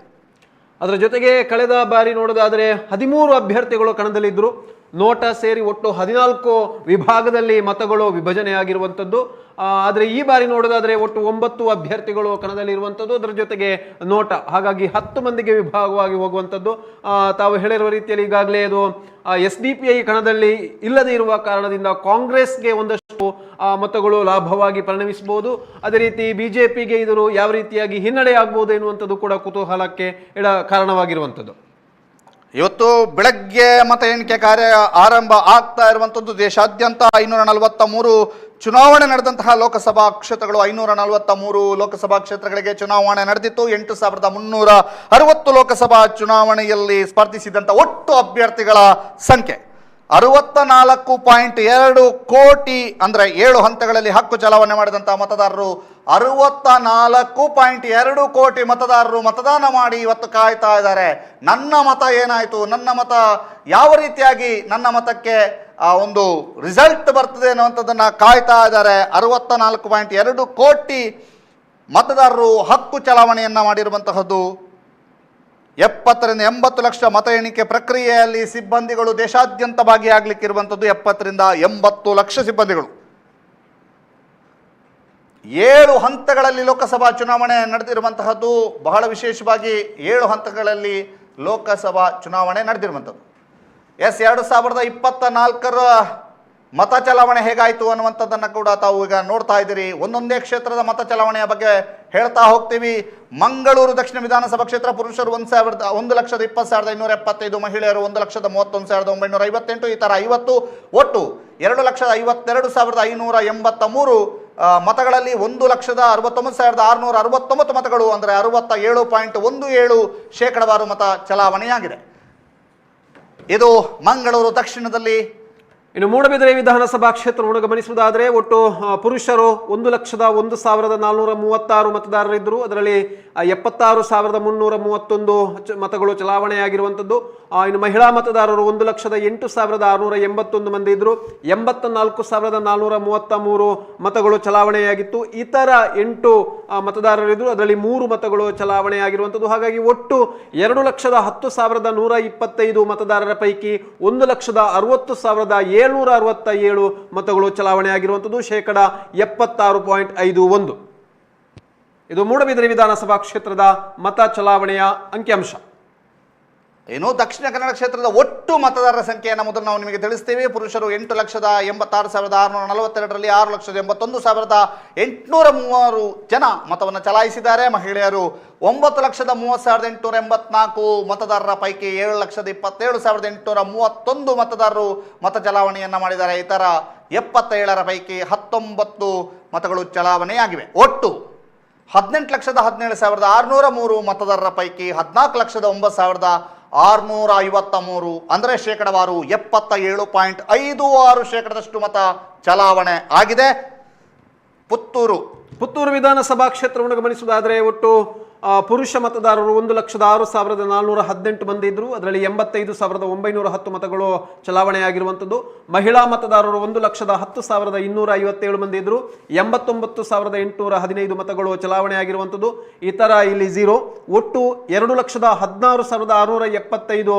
ಅದರ ಜೊತೆಗೆ ಕಳೆದ ಬಾರಿ ನೋಡೋದಾದರೆ 13 ಅಭ್ಯರ್ಥಿಗಳು ಕಣದಲ್ಲಿದ್ದರು. ನೋಟ ಸೇರಿ ಒಟ್ಟು 14 ವಿಭಾಗದಲ್ಲಿ ಮತಗಳು ವಿಭಜನೆಯಾಗಿರುವಂಥದ್ದು. ಆದರೆ ಈ ಬಾರಿ ನೋಡೋದಾದರೆ ಒಟ್ಟು 9 ಅಭ್ಯರ್ಥಿಗಳು ಕಣದಲ್ಲಿ ಇರುವಂಥದ್ದು. ಅದರ ಜೊತೆಗೆ ನೋಟ, ಹಾಗಾಗಿ 10 ಮಂದಿಗೆ ವಿಭಾಗವಾಗಿ ಹೋಗುವಂಥದ್ದು. ತಾವು ಹೇಳಿರುವ ರೀತಿಯಲ್ಲಿ ಈಗಾಗಲೇ ಅದು SDPI ಕಣದಲ್ಲಿ ಇಲ್ಲದೇ ಇರುವ ಕಾರಣದಿಂದ ಕಾಂಗ್ರೆಸ್ಗೆ ಒಂದಷ್ಟು ಮತಗಳು ಲಾಭವಾಗಿ ಪರಿಣಮಿಸಬಹುದು. ಅದೇ ರೀತಿ BJPಗೆ ಇದು ಯಾವ ರೀತಿಯಾಗಿ ಹಿನ್ನಡೆ ಆಗ್ಬೋದು ಎನ್ನುವಂಥದ್ದು ಕೂಡ ಕುತೂಹಲಕ್ಕೆ ಕಾರಣವಾಗಿರುವಂಥದ್ದು. ಇವತ್ತು ಬೆಳಗ್ಗೆ ಮತ ಎಣಿಕೆ ಕಾರ್ಯ ಆರಂಭ ಆಗ್ತಾ ಇರುವಂಥದ್ದು. ದೇಶಾದ್ಯಂತ 543 ಚುನಾವಣೆ ನಡೆದಂತಹ ಲೋಕಸಭಾ ಕ್ಷೇತ್ರಗಳು 543 ಲೋಕಸಭಾ ಕ್ಷೇತ್ರಗಳಿಗೆ ಚುನಾವಣೆ ನಡೆದಿತ್ತು. 8360 ಲೋಕಸಭಾ ಚುನಾವಣೆಯಲ್ಲಿ ಸ್ಪರ್ಧಿಸಿದಂಥ ಒಟ್ಟು ಅಭ್ಯರ್ಥಿಗಳ ಸಂಖ್ಯೆ 64.2 ಕೋಟಿ. ಅಂದರೆ 7 ಹಂತಗಳಲ್ಲಿ ಹಕ್ಕು ಚಲಾವಣೆ ಮಾಡಿದಂಥ ಮತದಾರರು 64.2 ಕೋಟಿ ಮತದಾರರು ಮತದಾನ ಮಾಡಿ ಇವತ್ತು ಕಾಯ್ತಾ ಇದ್ದಾರೆ. ನನ್ನ ಮತ ಏನಾಯಿತು, ನನ್ನ ಮತ ಯಾವ ರೀತಿಯಾಗಿ ನನ್ನ ಮತಕ್ಕೆ ಒಂದು ರಿಸಲ್ಟ್ ಬರ್ತದೆ ಅನ್ನುವಂಥದ್ದನ್ನು ಕಾಯ್ತಾ ಇದ್ದಾರೆ. 64.2 ಕೋಟಿ ಮತದಾರರು ಹಕ್ಕು ಚಲಾವಣೆಯನ್ನು ಮಾಡಿರುವಂತಹದ್ದು. 70 ರಿಂದ 80 ಲಕ್ಷ ಮತ ಎಣಿಕೆ ಪ್ರಕ್ರಿಯೆಯಲ್ಲಿ ಸಿಬ್ಬಂದಿಗಳು ದೇಶಾದ್ಯಂತ ಭಾಗಿಯಾಗಲಿಕ್ಕಿರುವಂಥದ್ದು. 70 ರಿಂದ 80 ಲಕ್ಷ ಸಿಬ್ಬಂದಿಗಳು. 7 ಹಂತಗಳಲ್ಲಿ ಲೋಕಸಭಾ ಚುನಾವಣೆ ನಡೆದಿರುವಂತಹದ್ದು. ಬಹಳ ವಿಶೇಷವಾಗಿ 7 ಹಂತಗಳಲ್ಲಿ ಲೋಕಸಭಾ ಚುನಾವಣೆ ನಡೆದಿರುವಂಥದ್ದು. 2024 ಮತ ಚಲಾವಣೆ ಹೇಗಾಯಿತು ಅನ್ನುವಂಥದ್ದನ್ನು ಕೂಡ ತಾವು ಈಗ ನೋಡ್ತಾ ಇದ್ದೀರಿ. ಒಂದೊಂದೇ ಕ್ಷೇತ್ರದ ಮತ ಚಲಾವಣೆಯ ಬಗ್ಗೆ ಹೇಳ್ತಾ ಹೋಗ್ತೀವಿ. ಮಂಗಳೂರು ದಕ್ಷಿಣ ವಿಧಾನಸಭಾ ಕ್ಷೇತ್ರ ಪುರುಷರು 1,20,575, ಮಹಿಳೆಯರು 1,31,958, ಈ ಥರ 50, ಒಟ್ಟು 2,52,583 ಮತಗಳಲ್ಲಿ 1,69,669 ಮತಗಳು, ಅಂದರೆ 67.17% ಮತ ಚಲಾವಣೆಯಾಗಿದೆ. ಇದು ಮಂಗಳೂರು ದಕ್ಷಿಣದಲ್ಲಿ. ಇನ್ನು ಮೂಡಬಿದರೆ ವಿಧಾನಸಭಾ ಕ್ಷೇತ್ರವನ್ನು ಗಮನಿಸುವುದಾದರೆ ಒಟ್ಟು ಪುರುಷರು 1,01,436 ಮತದಾರರಿದ್ದರು. ಅದರಲ್ಲಿ 76,331 ಮತಗಳು ಚಲಾವಣೆಯಾಗಿರುವಂಥದ್ದು. ಇನ್ನು ಮಹಿಳಾ ಮತದಾರರು 1,08,681 ಮಂದಿ ಇದ್ದರು. 84,433 ಮತಗಳು ಚಲಾವಣೆಯಾಗಿತ್ತು. ಇತರ 8 ಮತದಾರರಿದ್ದರು. ಅದರಲ್ಲಿ 3 ಮತಗಳು ಚಲಾವಣೆಯಾಗಿರುವಂಥದ್ದು. ಹಾಗಾಗಿ ಒಟ್ಟು 2,10,125 ಮತದಾರರ ಪೈಕಿ 1,60,767 ಮತಗಳು ಚಲಾವಣೆಯಾಗಿರುವಂಥದ್ದು. 76.51%. ಇದು ಮೂಡಬಿದರೆ ವಿಧಾನಸಭಾ ಕ್ಷೇತ್ರದ ಮತ ಚಲಾವಣೆಯ ಅಂಕಿಅಂಶ. ಏನು ದಕ್ಷಿಣ ಕನ್ನಡ ಕ್ಷೇತ್ರದ ಒಟ್ಟು ಮತದಾರರ ಸಂಖ್ಯೆಯನ್ನು ಮೊದಲು ನಾವು ನಿಮಗೆ ತಿಳಿಸ್ತೀವಿ. ಪುರುಷರು 8,86,642ರಲ್ಲಿ 6,81,803 ಜನ ಮತವನ್ನು ಚಲಾಯಿಸಿದ್ದಾರೆ. ಮಹಿಳೆಯರು 9,30,884 ಮತದಾರರ ಪೈಕಿ 7,27,831 ಮತದಾರರು ಮತ ಚಲಾವಣೆಯನ್ನು ಮಾಡಿದ್ದಾರೆ. ಇತರ 77ರ ಪೈಕಿ 19 ಮತಗಳು ಚಲಾವಣೆಯಾಗಿವೆ. ಒಟ್ಟು 18,17,603 ಮತದಾರರ ಪೈಕಿ 14,09,653, ಅಂದರೆ ಶೇಕಡವಾರು 77.56% ಮತ ಚಲಾವಣೆ ಆಗಿದೆ. ಪುತ್ತೂರು ವಿಧಾನಸಭಾ ಕ್ಷೇತ್ರವನ್ನು ಗಮನಿಸುವುದಾದರೆ ಒಟ್ಟು ಪುರುಷ ಮತದಾರರು 1,06,418 ಮಂದಿ ಇದ್ದರು. ಅದರಲ್ಲಿ 85,910 ಮತಗಳು ಚಲಾವಣೆಯಾಗಿರುವಂಥದ್ದು. ಮಹಿಳಾ ಮತದಾರರು 1,10,257 ಮಂದಿ ಇದ್ದರು. 89,815 ಮತಗಳು ಚಲಾವಣೆಯಾಗಿರುವಂಥದ್ದು. ಇತರ ಇಲ್ಲಿ 0. ಒಟ್ಟು 2,16,675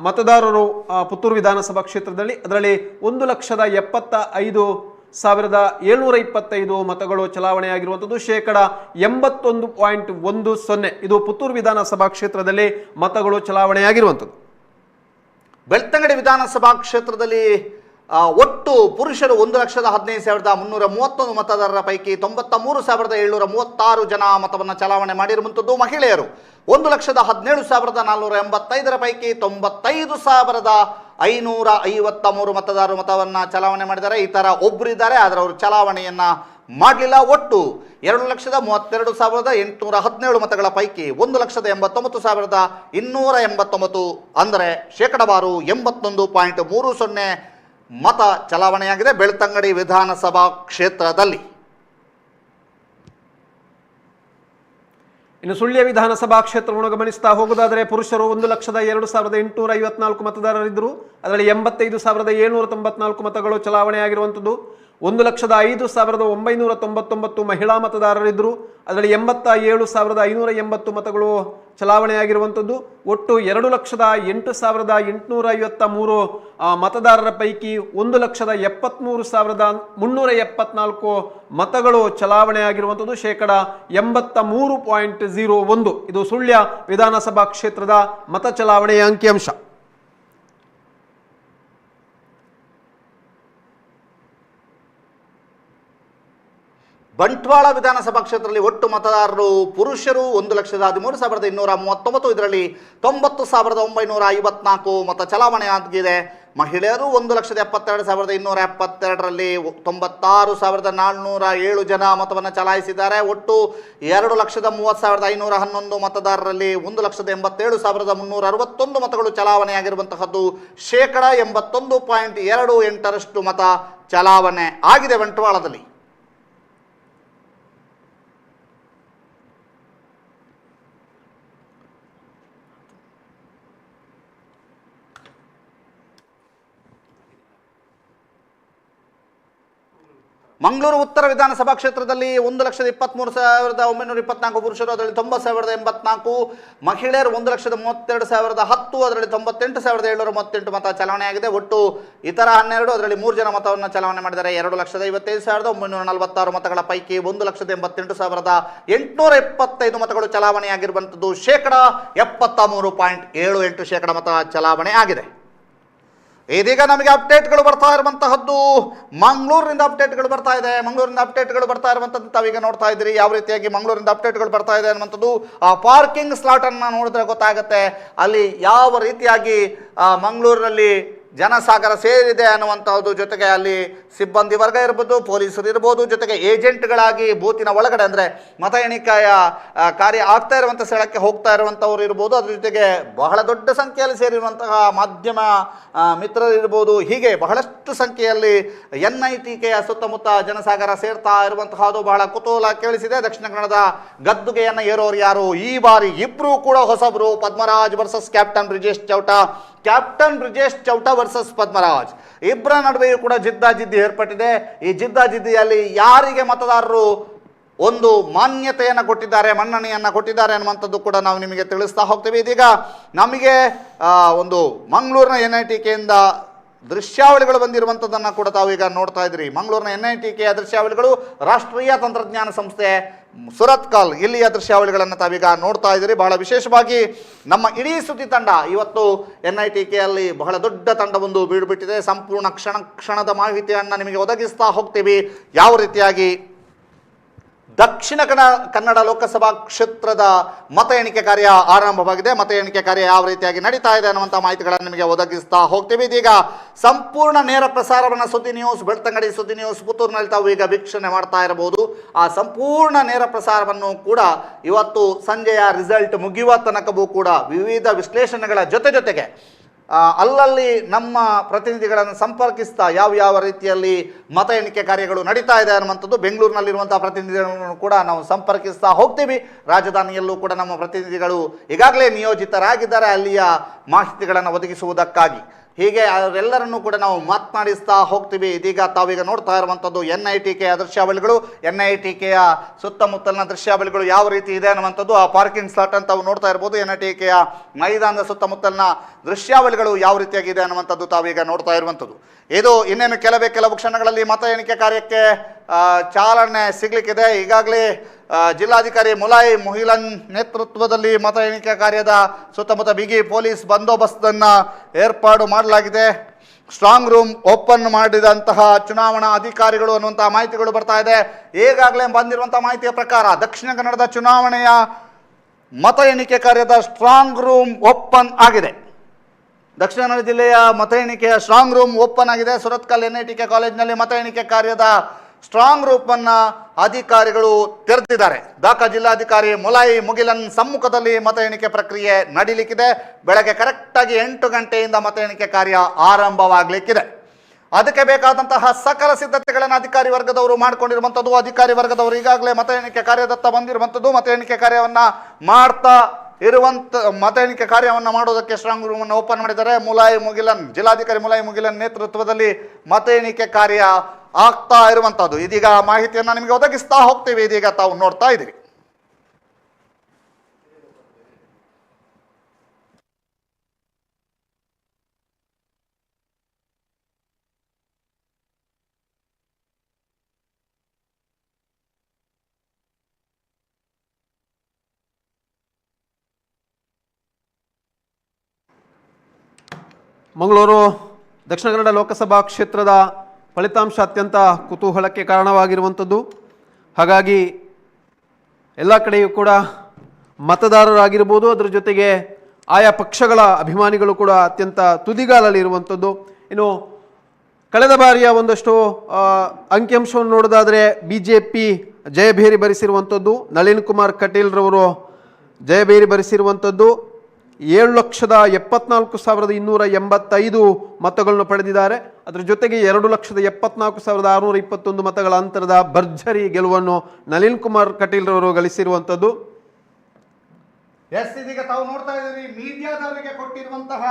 ಮತದಾರರು ಪುತ್ತೂರು ವಿಧಾನಸಭಾ ಕ್ಷೇತ್ರದಲ್ಲಿ. ಅದರಲ್ಲಿ 1,75,725 ಮತಗಳು ಚಲಾವಣೆಯಾಗಿರುವಂಥದ್ದು. 81.10%. ಇದು ಪುತ್ತೂರು ವಿಧಾನಸಭಾ ಕ್ಷೇತ್ರದಲ್ಲಿ ಮತಗಳು ಚಲಾವಣೆಯಾಗಿರುವಂಥದ್ದು. ಬೆಳ್ತಂಗಡಿ ವಿಧಾನಸಭಾ ಕ್ಷೇತ್ರದಲ್ಲಿ ಒಟ್ಟು ಪುರುಷರು 1,15,331 ಮತದಾರರ ಪೈಕಿ 93,736 ಜನ ಮತವನ್ನು ಚಲಾವಣೆ ಮಾಡಿರುವಂಥದ್ದು. ಮಹಿಳೆಯರು 1,17,485 ಪೈಕಿ 95,553 ಮತದಾರರು ಮತವನ್ನು ಚಲಾವಣೆ ಮಾಡಿದ್ದಾರೆ. ಈ ಥರ ಒಬ್ಬರು ಇದ್ದಾರೆ, ಆದರೆ ಅವರು ಚಲಾವಣೆಯನ್ನು ಮಾಡಲಿಲ್ಲ. ಒಟ್ಟು 2,32,817 ಮತಗಳ ಪೈಕಿ 1,89,289, ಅಂದರೆ ಶೇಕಡವಾರು 81.30% ಮತ ಚಲಾವಣೆಯಾಗಿದೆ ಬೆಳ್ತಂಗಡಿ ವಿಧಾನಸಭಾ ಕ್ಷೇತ್ರದಲ್ಲಿ. ಇನ್ನು ಸುಳ್ಯ ವಿಧಾನಸಭಾ ಕ್ಷೇತ್ರವನ್ನು ಗಮನಿಸ್ತಾ ಹೋಗುವುದಾದರೆ ಪುರುಷರು 1,02,854 ಮತದಾರರಿದ್ದರು. ಅದರಲ್ಲಿ 85,794 ಮತಗಳು ಚಲಾವಣೆಯಾಗಿರುವಂಥದ್ದು. 1,05,999 ಮಹಿಳಾ ಮತದಾರರಿದ್ದರು. ಅದರಲ್ಲಿ 87,580 ಮತಗಳು ಚಲಾವಣೆಯಾಗಿರುವಂಥದ್ದು. ಒಟ್ಟು 2,08,853 ಮತದಾರರ ಪೈಕಿ 1,73,374 ಮತಗಳು ಚಲಾವಣೆಯಾಗಿರುವಂಥದ್ದು. 83.01%. ಇದು ಸುಳ್ಯ ವಿಧಾನಸಭಾ ಕ್ಷೇತ್ರದ ಮತ ಚಲಾವಣೆಯ ಅಂಕಿಅಂಶ. ಬಂಟ್ವಾಳ ವಿಧಾನಸಭಾ ಕ್ಷೇತ್ರದಲ್ಲಿ ಒಟ್ಟು ಮತದಾರರು ಪುರುಷರು 1,13,239, ಇದರಲ್ಲಿ 90,954 ಮತ ಚಲಾವಣೆ ಆಗಿದೆ. ಮಹಿಳೆಯರು 1,72,272ರಲ್ಲಿ 96,407 ಜನ ಮತವನ್ನು ಚಲಾಯಿಸಿದ್ದಾರೆ. ಒಟ್ಟು 2,30,511 ಮತದಾರರಲ್ಲಿ 1,87,361 ಮತಗಳು ಚಲಾವಣೆಯಾಗಿರುವಂತಹದ್ದು. 81.28% ಮತ ಚಲಾವಣೆ ಆಗಿದೆ ಬಂಟ್ವಾಳದಲ್ಲಿ. ಮಂಗಳೂರು ಉತ್ತರ ವಿಧಾನಸಭಾ ಕ್ಷೇತ್ರದಲ್ಲಿ 1,23,924 ಪುರುಷರು, ಅದರಲ್ಲಿ 90,084 ಮಹಿಳೆಯರು, 1,32,010 ಅದರಲ್ಲಿ 98,738 ಮತ ಚಲಾವಣೆಯಾಗಿದೆ. ಒಟ್ಟು ಇತರ 12, ಅದರಲ್ಲಿ 3 ಜನ ಮತವನ್ನು ಚಲಾವಣೆ ಮಾಡಿದ್ದಾರೆ. 2,55,946 ಮತಗಳ ಪೈಕಿ 1,88,825 ಮತಗಳು ಚಲಾವಣೆಯಾಗಿರುವಂಥದ್ದು. 73.78% ಮತ ಚಲಾವಣೆ ಆಗಿದೆ. ಇದೀಗ ನಮಗೆ ಅಪ್ಡೇಟ್ಗಳು ಬರ್ತಾ ಇರುವಂತಹದ್ದು ಮಂಗಳೂರಿನಿಂದ ಅಪ್ಡೇಟ್ಗಳು ಬರ್ತಾ ಇದೆ. ಮಂಗಳೂರಿನ ಅಪ್ಡೇಟ್ಗಳು ಬರ್ತಾ ಇರುವಂಥದ್ದು ತಾವೀಗ ನೋಡ್ತಾ ಇದ್ದೀರಿ. ಯಾವ ರೀತಿಯಾಗಿ ಮಂಗಳೂರಿನಿಂದ ಅಪ್ಡೇಟ್ಗಳು ಬರ್ತಾ ಇದೆ ಅನ್ನುವಂಥದ್ದು ಆ ಪಾರ್ಕಿಂಗ್ ಸ್ಲಾಟನ್ನು ನೋಡಿದ್ರೆ ಗೊತ್ತಾಗುತ್ತೆ. ಅಲ್ಲಿ ಯಾವ ರೀತಿಯಾಗಿ ಮಂಗಳೂರಿನಲ್ಲಿ ಜನಸಾಗರ ಸೇರಿದೆ ಅನ್ನುವಂಥದ್ದು. ಜೊತೆಗೆ ಅಲ್ಲಿ ಸಿಬ್ಬಂದಿ ವರ್ಗ ಇರ್ಬೋದು, ಪೊಲೀಸರು ಇರ್ಬೋದು, ಜೊತೆಗೆ ಏಜೆಂಟ್ಗಳಾಗಿ ಬೂತಿನ ಒಳಗಡೆ ಅಂದರೆ ಮತ ಎಣಿಕೆಯ ಕಾರ್ಯ ಆಗ್ತಾ ಇರುವಂಥ ಸ್ಥಳಕ್ಕೆ ಹೋಗ್ತಾ ಇರುವಂಥವ್ರು ಇರ್ಬೋದು. ಅದ್ರ ಜೊತೆಗೆ ಬಹಳ ದೊಡ್ಡ ಸಂಖ್ಯೆಯಲ್ಲಿ ಸೇರಿರುವಂತಹ ಮಾಧ್ಯಮ ಮಿತ್ರರು ಇರ್ಬೋದು. ಹೀಗೆ ಬಹಳಷ್ಟು ಸಂಖ್ಯೆಯಲ್ಲಿ NITಕೆಯ ಸುತ್ತಮುತ್ತ ಜನಸಾಗರ ಸೇರ್ತಾ ಇರುವಂತಹದ್ದು ಬಹಳ ಕುತೂಹಲ ಕೇಳಿಸಿದೆ. ದಕ್ಷಿಣ ಕನ್ನಡದ ಗದ್ದುಗೆಯನ್ನು ಏರೋರು ಯಾರು? ಈ ಬಾರಿ ಇಬ್ಬರು ಕೂಡ ಹೊಸಬರು. Padmaraj versus captain Brijesh Chowta. Captain Brijesh Chowta versus Padmaraj ಇಬ್ಬರ ನಡುವೆಯೂ ಕೂಡ ಜಿದ್ದಾಜಿದ್ದಿ ಏರ್ಪಟ್ಟಿದೆ. ಈ ಜಿದ್ದಾಜಿದ್ದಿಯಲ್ಲಿ ಯಾರಿಗೆ ಮತದಾರರು ಒಂದು ಮಾನ್ಯತೆಯನ್ನು ಕೊಟ್ಟಿದ್ದಾರೆ, ಮನ್ನಣೆಯನ್ನು ಕೊಟ್ಟಿದ್ದಾರೆ ಅನ್ನುವಂಥದ್ದು ಕೂಡ ನಾವು ನಿಮಗೆ ತಿಳಿಸ್ತಾ ಹೋಗ್ತೀವಿ. ಇದೀಗ ನಮಗೆ ಒಂದು ಮಂಗಳೂರಿನ NITಕೆಯಿಂದ ದೃಶ್ಯಾವಳಿಗಳು ಬಂದಿರುವಂಥದ್ದನ್ನು ಕೂಡ ತಾವೀಗ ನೋಡ್ತಾ ಇದ್ದೀರಿ. ಮಂಗಳೂರಿನ NITಕೆಯ ದೃಶ್ಯಾವಳಿಗಳು ರಾಷ್ಟ್ರೀಯ ತಂತ್ರಜ್ಞಾನ ಸಂಸ್ಥೆ ಸುರತ್ಕಲ್ ಇಲ್ಲಿಯ ದೃಶ್ಯಾವಳಿಗಳನ್ನು ತಾವೀಗ ನೋಡ್ತಾ ಇದ್ದೀರಿ. ಬಹಳ ವಿಶೇಷವಾಗಿ ನಮ್ಮ ಇಡೀ ಸುದ್ದಿ ತಂಡ ಇವತ್ತು NITಕೆಯಲ್ಲಿ ಬಹಳ ದೊಡ್ಡ ತಂಡವೊಂದು ಬೀಡುಬಿಟ್ಟಿದೆ. ಸಂಪೂರ್ಣ ಕ್ಷಣದ ಮಾಹಿತಿಯನ್ನು ನಿಮಗೆ ಒದಗಿಸ್ತಾ ಹೋಗ್ತೀವಿ. ಯಾವ ರೀತಿಯಾಗಿ ದಕ್ಷಿಣ ಕನ್ನಡ ಲೋಕಸಭಾ ಕ್ಷೇತ್ರದ ಮತ ಎಣಿಕೆ ಕಾರ್ಯ ಆರಂಭವಾಗಿದೆ, ಮತ ಎಣಿಕೆ ಕಾರ್ಯ ಯಾವ ರೀತಿಯಾಗಿ ನಡೀತಾ ಇದೆ ಅನ್ನುವಂಥ ಮಾಹಿತಿಗಳನ್ನು ನಿಮಗೆ ಒದಗಿಸ್ತಾ ಹೋಗ್ತೀವಿ. ಇದೀಗ ಸಂಪೂರ್ಣ ನೇರ ಪ್ರಸಾರವನ್ನು ಸುದ್ದಿ ನ್ಯೂಸ್, ಬೆಳ್ತಂಗಡಿ ಸುದ್ದಿ ನ್ಯೂಸ್ ಪುತ್ತೂರಿನಲ್ಲಿ ತಾವು ಈಗ ವೀಕ್ಷಣೆ ಮಾಡ್ತಾ ಇರಬಹುದು. ಆ ಸಂಪೂರ್ಣ ನೇರ ಪ್ರಸಾರವನ್ನು ಕೂಡ ಇವತ್ತು ಸಂಜೆಯ ರಿಸಲ್ಟ್ ಮುಗಿಯುವ ತನಕವೂ ಕೂಡ ವಿವಿಧ ವಿಶ್ಲೇಷಣೆಗಳ ಜೊತೆಗೆ ಅಲ್ಲಲ್ಲಿ ನಮ್ಮ ಪ್ರತಿನಿಧಿಗಳನ್ನು ಸಂಪರ್ಕಿಸ್ತಾ ಯಾವ ರೀತಿಯಲ್ಲಿ ಮತ ಎಣಿಕೆ ಕಾರ್ಯಗಳು ನಡೀತಾ ಇದೆ ಅನ್ನುವಂಥದ್ದು ಬೆಂಗಳೂರಿನಲ್ಲಿರುವಂಥ ಪ್ರತಿನಿಧಿಗಳನ್ನು ಕೂಡ ನಾವು ಸಂಪರ್ಕಿಸ್ತಾ ಹೋಗ್ತೀವಿ. ರಾಜಧಾನಿಯಲ್ಲೂ ಕೂಡ ನಮ್ಮ ಪ್ರತಿನಿಧಿಗಳು ಈಗಾಗಲೇ ನಿಯೋಜಿತರಾಗಿದ್ದಾರೆ ಅಲ್ಲಿಯ ಮಾಹಿತಿಗಳನ್ನು ಒದಗಿಸುವುದಕ್ಕಾಗಿ. ಹೀಗೆ ಅವರೆಲ್ಲರನ್ನೂ ಕೂಡ ನಾವು ಮಾತನಾಡಿಸ್ತಾ ಹೋಗ್ತೀವಿ. ಇದೀಗ ತಾವೀಗ ನೋಡ್ತಾ ಇರುವಂಥದ್ದು NITಕೆಯ ದೃಶ್ಯಾವಳಿಗಳು, NITಕೆಯ ಸುತ್ತಮುತ್ತಲಿನ ದೃಶ್ಯಾವಳಿಗಳು ಯಾವ ರೀತಿ ಇದೆ ಅನ್ನುವಂಥದ್ದು. ಆ ಪಾರ್ಕಿಂಗ್ ಸ್ಲಾಟ್ ಅಂತ ತಾವು ನೋಡ್ತಾ ಇರ್ಬೋದು. NITಕೆಯ ಮೈದಾನದ ಸುತ್ತಮುತ್ತಲಿನ ದೃಶ್ಯಾವಳಿಗಳು ಯಾವ ರೀತಿಯಾಗಿದೆ ಅನ್ನುವಂಥದ್ದು ತಾವೀಗ ನೋಡ್ತಾ ಇರುವಂಥದ್ದು. ಇದು ಇನ್ನೇನು ಕೆಲವು ಕ್ಷಣಗಳಲ್ಲಿ ಮತ ಎಣಿಕೆ ಕಾರ್ಯಕ್ಕೆ ಚಾಲನೆ ಸಿಗಲಿಕ್ಕಿದೆ. ಈಗಾಗಲೇ ಜಿಲ್ಲಾಧಿಕಾರಿ ಮುಲಾಯಿ ಮುಹಿಲನ್ ನೇತೃತ್ವದಲ್ಲಿ ಮತ ಎಣಿಕೆ ಕಾರ್ಯದ ಸುತ್ತಮುತ್ತ ಬಿಗಿ ಪೊಲೀಸ್ ಬಂದೋಬಸ್ತನ್ನು ಏರ್ಪಾಡು ಮಾಡಲಾಗಿದೆ. ಸ್ಟ್ರಾಂಗ್ ರೂಮ್ ಓಪನ್ ಮಾಡಿದಂತಹ ಚುನಾವಣಾ ಅಧಿಕಾರಿಗಳು ಅನ್ನುವಂತಹ ಮಾಹಿತಿಗಳು ಬರ್ತಾ ಇದೆ. ಈಗಾಗಲೇ ಬಂದಿರುವಂತಹ ಮಾಹಿತಿಯ ಪ್ರಕಾರ ದಕ್ಷಿಣ ಕನ್ನಡದ ಚುನಾವಣೆಯ ಮತ ಎಣಿಕೆ ಕಾರ್ಯದ ಸ್ಟ್ರಾಂಗ್ ರೂಮ್ ಓಪನ್ ಆಗಿದೆ. ದಕ್ಷಿಣ ಕನ್ನಡ ಜಿಲ್ಲೆಯ ಮತ ಎಣಿಕೆಯ ಸ್ಟ್ರಾಂಗ್ ರೂಮ್ ಓಪನ್ ಆಗಿದೆ. ಸುರತ್ಕಲ್ NITಕೆ ಕಾಲೇಜಿನಲ್ಲಿ ಮತ ಎಣಿಕೆ ಕಾರ್ಯದ ಸ್ಟ್ರಾಂಗ್ ರೂಪನ್ನು ಅಧಿಕಾರಿಗಳು ತೆರೆದಿದ್ದಾರೆ. ದಾಖಾ ಜಿಲ್ಲಾಧಿಕಾರಿ ಮುಲಾಯಿ ಮುಗಿಲನ್ ಸಮ್ಮುಖದಲ್ಲಿ ಮತ ಎಣಿಕೆ ಪ್ರಕ್ರಿಯೆ ನಡೀಲಿಕ್ಕಿದೆ. ಬೆಳಗ್ಗೆ ಕರೆಕ್ಟಾಗಿ 8 ಗಂಟೆಯಿಂದ ಮತ ಎಣಿಕೆ ಕಾರ್ಯ ಆರಂಭವಾಗಲಿಕ್ಕಿದೆ. ಅದಕ್ಕೆ ಬೇಕಾದಂತಹ ಸಕಲ ಸಿದ್ಧತೆಗಳನ್ನು ಅಧಿಕಾರಿ ವರ್ಗದವರು ಮಾಡಿಕೊಂಡಿರುವಂಥದ್ದು. ಅಧಿಕಾರಿ ವರ್ಗದವರು ಈಗಾಗಲೇ ಮತ ಎಣಿಕೆ ಕಾರ್ಯದತ್ತ ಬಂದಿರುವಂಥದ್ದು. ಮತ ಎಣಿಕೆ ಕಾರ್ಯವನ್ನು ಮತ ಎಣಿಕೆ ಕಾರ್ಯವನ್ನು ಮಾಡೋದಕ್ಕೆ ಸ್ಟ್ರಾಂಗ್ ರೂಮನ್ನು ಓಪನ್ ಮಾಡಿದ್ದಾರೆ. ಜಿಲ್ಲಾಧಿಕಾರಿ ಮುಲಾಯಿ ಮುಗಿಲನ್ ನೇತೃತ್ವದಲ್ಲಿ ಮತ ಎಣಿಕೆ ಕಾರ್ಯ ಆಗ್ತಾ ಇರುವಂತಹದ್ದು. ಇದೀಗ ಮಾಹಿತಿಯನ್ನು ನಿಮಗೆ ಒದಗಿಸ್ತಾ ಹೋಗ್ತೀವಿ. ಇದೀಗ ತಾವು ನೋಡ್ತಾ ಇದ್ದೀರಿ. ಮಂಗಳೂರು ದಕ್ಷಿಣ ಕನ್ನಡ ಲೋಕಸಭಾ ಕ್ಷೇತ್ರದ ಫಲಿತಾಂಶ ಅತ್ಯಂತ ಕುತೂಹಲಕ್ಕೆ ಕಾರಣವಾಗಿರುವಂಥದ್ದು. ಹಾಗಾಗಿ ಎಲ್ಲ ಕಡೆಯೂ ಕೂಡ ಮತದಾರರಾಗಿರ್ಬೋದು, ಅದರ ಜೊತೆಗೆ ಆಯಾ ಪಕ್ಷಗಳ ಅಭಿಮಾನಿಗಳು ಕೂಡ ಅತ್ಯಂತ ತುದಿಗಾಲಲ್ಲಿ ಇರುವಂಥದ್ದು. ಇನ್ನು ಕಳೆದ ಬಾರಿಯ ಒಂದಷ್ಟು ಅಂಕಿಅಂಶವನ್ನು ನೋಡೋದಾದರೆ BJP ಜಯಭೇರಿ ಬರೆಸಿರುವಂಥದ್ದು, ನಳಿನ್ ಕುಮಾರ್ ಕಟೀಲ್ ರವರು ಜಯಭೇರಿ ಬರೆಸಿರುವಂಥದ್ದು 7,74,285 ಮತಗಳನ್ನು ಪಡೆದಿದ್ದಾರೆ. ಅದರ ಜೊತೆಗೆ 2,74,621 ಮತಗಳ ಅಂತರದ ಭರ್ಜರಿ ಗೆಲುವನ್ನು ನಳಿನ್ ಕುಮಾರ್ ಕಟೀಲ್ ರವರು ಗಳಿಸಿರುವಂಥದ್ದು. ಎಸ್, ಇದೀಗ ತಾವು ನೋಡ್ತಾ ಇದ್ದೀರಿ ಮೀಡಿಯಾದವರಿಗೆ ಕೊಟ್ಟಿರುವಂತಹ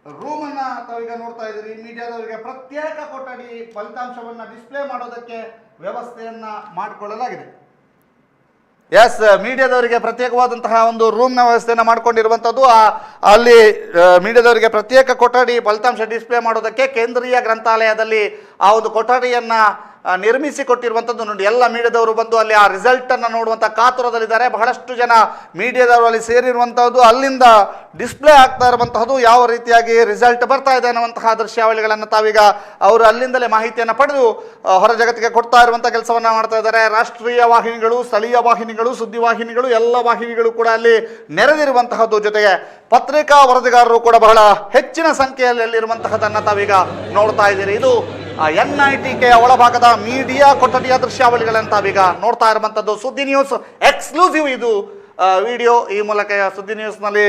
ರೂಮ್ ಅನ್ನ ತಾವೀಗ ನೋಡ್ತಾ ಇದ್ದೀರಿ. ಮೀಡಿಯಾದವರಿಗೆ ಪ್ರತ್ಯೇಕ ಕೊಠಡಿ ಫಲಿತಾಂಶವನ್ನ ಡಿಸ್ಪ್ಲೇ ಮಾಡೋದಕ್ಕೆ ವ್ಯವಸ್ಥೆಯನ್ನ ಮಾಡಿಕೊಳ್ಳಲಾಗಿದೆ. ಎಸ್, ಮೀಡಿಯಾದವರಿಗೆ ಪ್ರತ್ಯೇಕವಾದಂತಹ ಒಂದು ರೂಮ್ನ ವ್ಯವಸ್ಥೆಯನ್ನು ಮಾಡಿಕೊಂಡಿರುವಂಥದ್ದು. ಅಲ್ಲಿ ಮೀಡಿಯಾದವರಿಗೆ ಪ್ರತ್ಯೇಕ ಕೊಠಡಿ ಫಲಿತಾಂಶ ಡಿಸ್ಪ್ಲೇ ಮಾಡೋದಕ್ಕೆ ಕೇಂದ್ರೀಯ ಗ್ರಂಥಾಲಯದಲ್ಲಿ ಆ ಒಂದು ಕೊಠಡಿಯನ್ನು ನಿರ್ಮಿಸಿ ಕೊಟ್ಟಿರುವಂಥದ್ದು. ನೋಡಿ, ಎಲ್ಲ ಮೀಡಿಯಾದವರು ಬಂದು ಅಲ್ಲಿ ಆ ರಿಸಲ್ಟನ್ನು ನೋಡುವಂಥ ಕಾತುರದಲ್ಲಿದ್ದಾರೆ. ಬಹಳಷ್ಟು ಜನ ಮೀಡಿಯಾದವರು ಅಲ್ಲಿ ಸೇರಿರುವಂಥದ್ದು, ಅಲ್ಲಿಂದ ಡಿಸ್ಪ್ಲೇ ಆಗ್ತಾ ಇರುವಂತಹದ್ದು, ಯಾವ ರೀತಿಯಾಗಿ ರಿಸಲ್ಟ್ ಬರ್ತಾ ಇದೆ ಅನ್ನುವಂತಹ ದೃಶ್ಯಾವಳಿಗಳನ್ನು ತಾವೀಗ ಅವರು ಅಲ್ಲಿಂದಲೇ ಮಾಹಿತಿಯನ್ನು ಪಡೆದು ಹೊರ ಜಗತ್ತಿಗೆ ಕೊಡ್ತಾ ಇರುವಂಥ ಕೆಲಸವನ್ನು ಮಾಡ್ತಾ ಇದ್ದಾರೆ. ರಾಷ್ಟ್ರೀಯ ವಾಹಿನಿಗಳು, ಸ್ಥಳೀಯ ವಾಹಿನಿಗಳು, ಸುದ್ದಿವಾಹಿನಿಗಳು, ಎಲ್ಲ ವಾಹಿನಿಗಳು ಕೂಡ ಅಲ್ಲಿ ನೆರೆದಿರುವಂತಹದ್ದು. ಜೊತೆಗೆ ಪತ್ರಿಕಾ ವರದಿಗಾರರು ಕೂಡ ಬಹಳ ಹೆಚ್ಚಿನ ಸಂಖ್ಯೆಯಲ್ಲಿ ಅಲ್ಲಿರುವಂತಹದನ್ನು ತಾವೀಗ ನೋಡ್ತಾ ಇದ್ದೀರಿ. ಇದು NITK ಒಳಭಾಗದ ಮೀಡಿಯಾ ಕೊಠಡಿಯ ದೃಶ್ಯಾವಳಿಗಳನ್ನು ತಾವೀಗ ನೋಡ್ತಾ ಇರುವಂಥದ್ದು. ಸುದ್ದಿ ನ್ಯೂಸ್ ಎಕ್ಸ್ಕ್ಲೂಸಿವ್ ಇದು ವಿಡಿಯೋ. ಈ ಮೂಲಕ ಸುದ್ದಿ ನ್ಯೂಸ್ನಲ್ಲಿ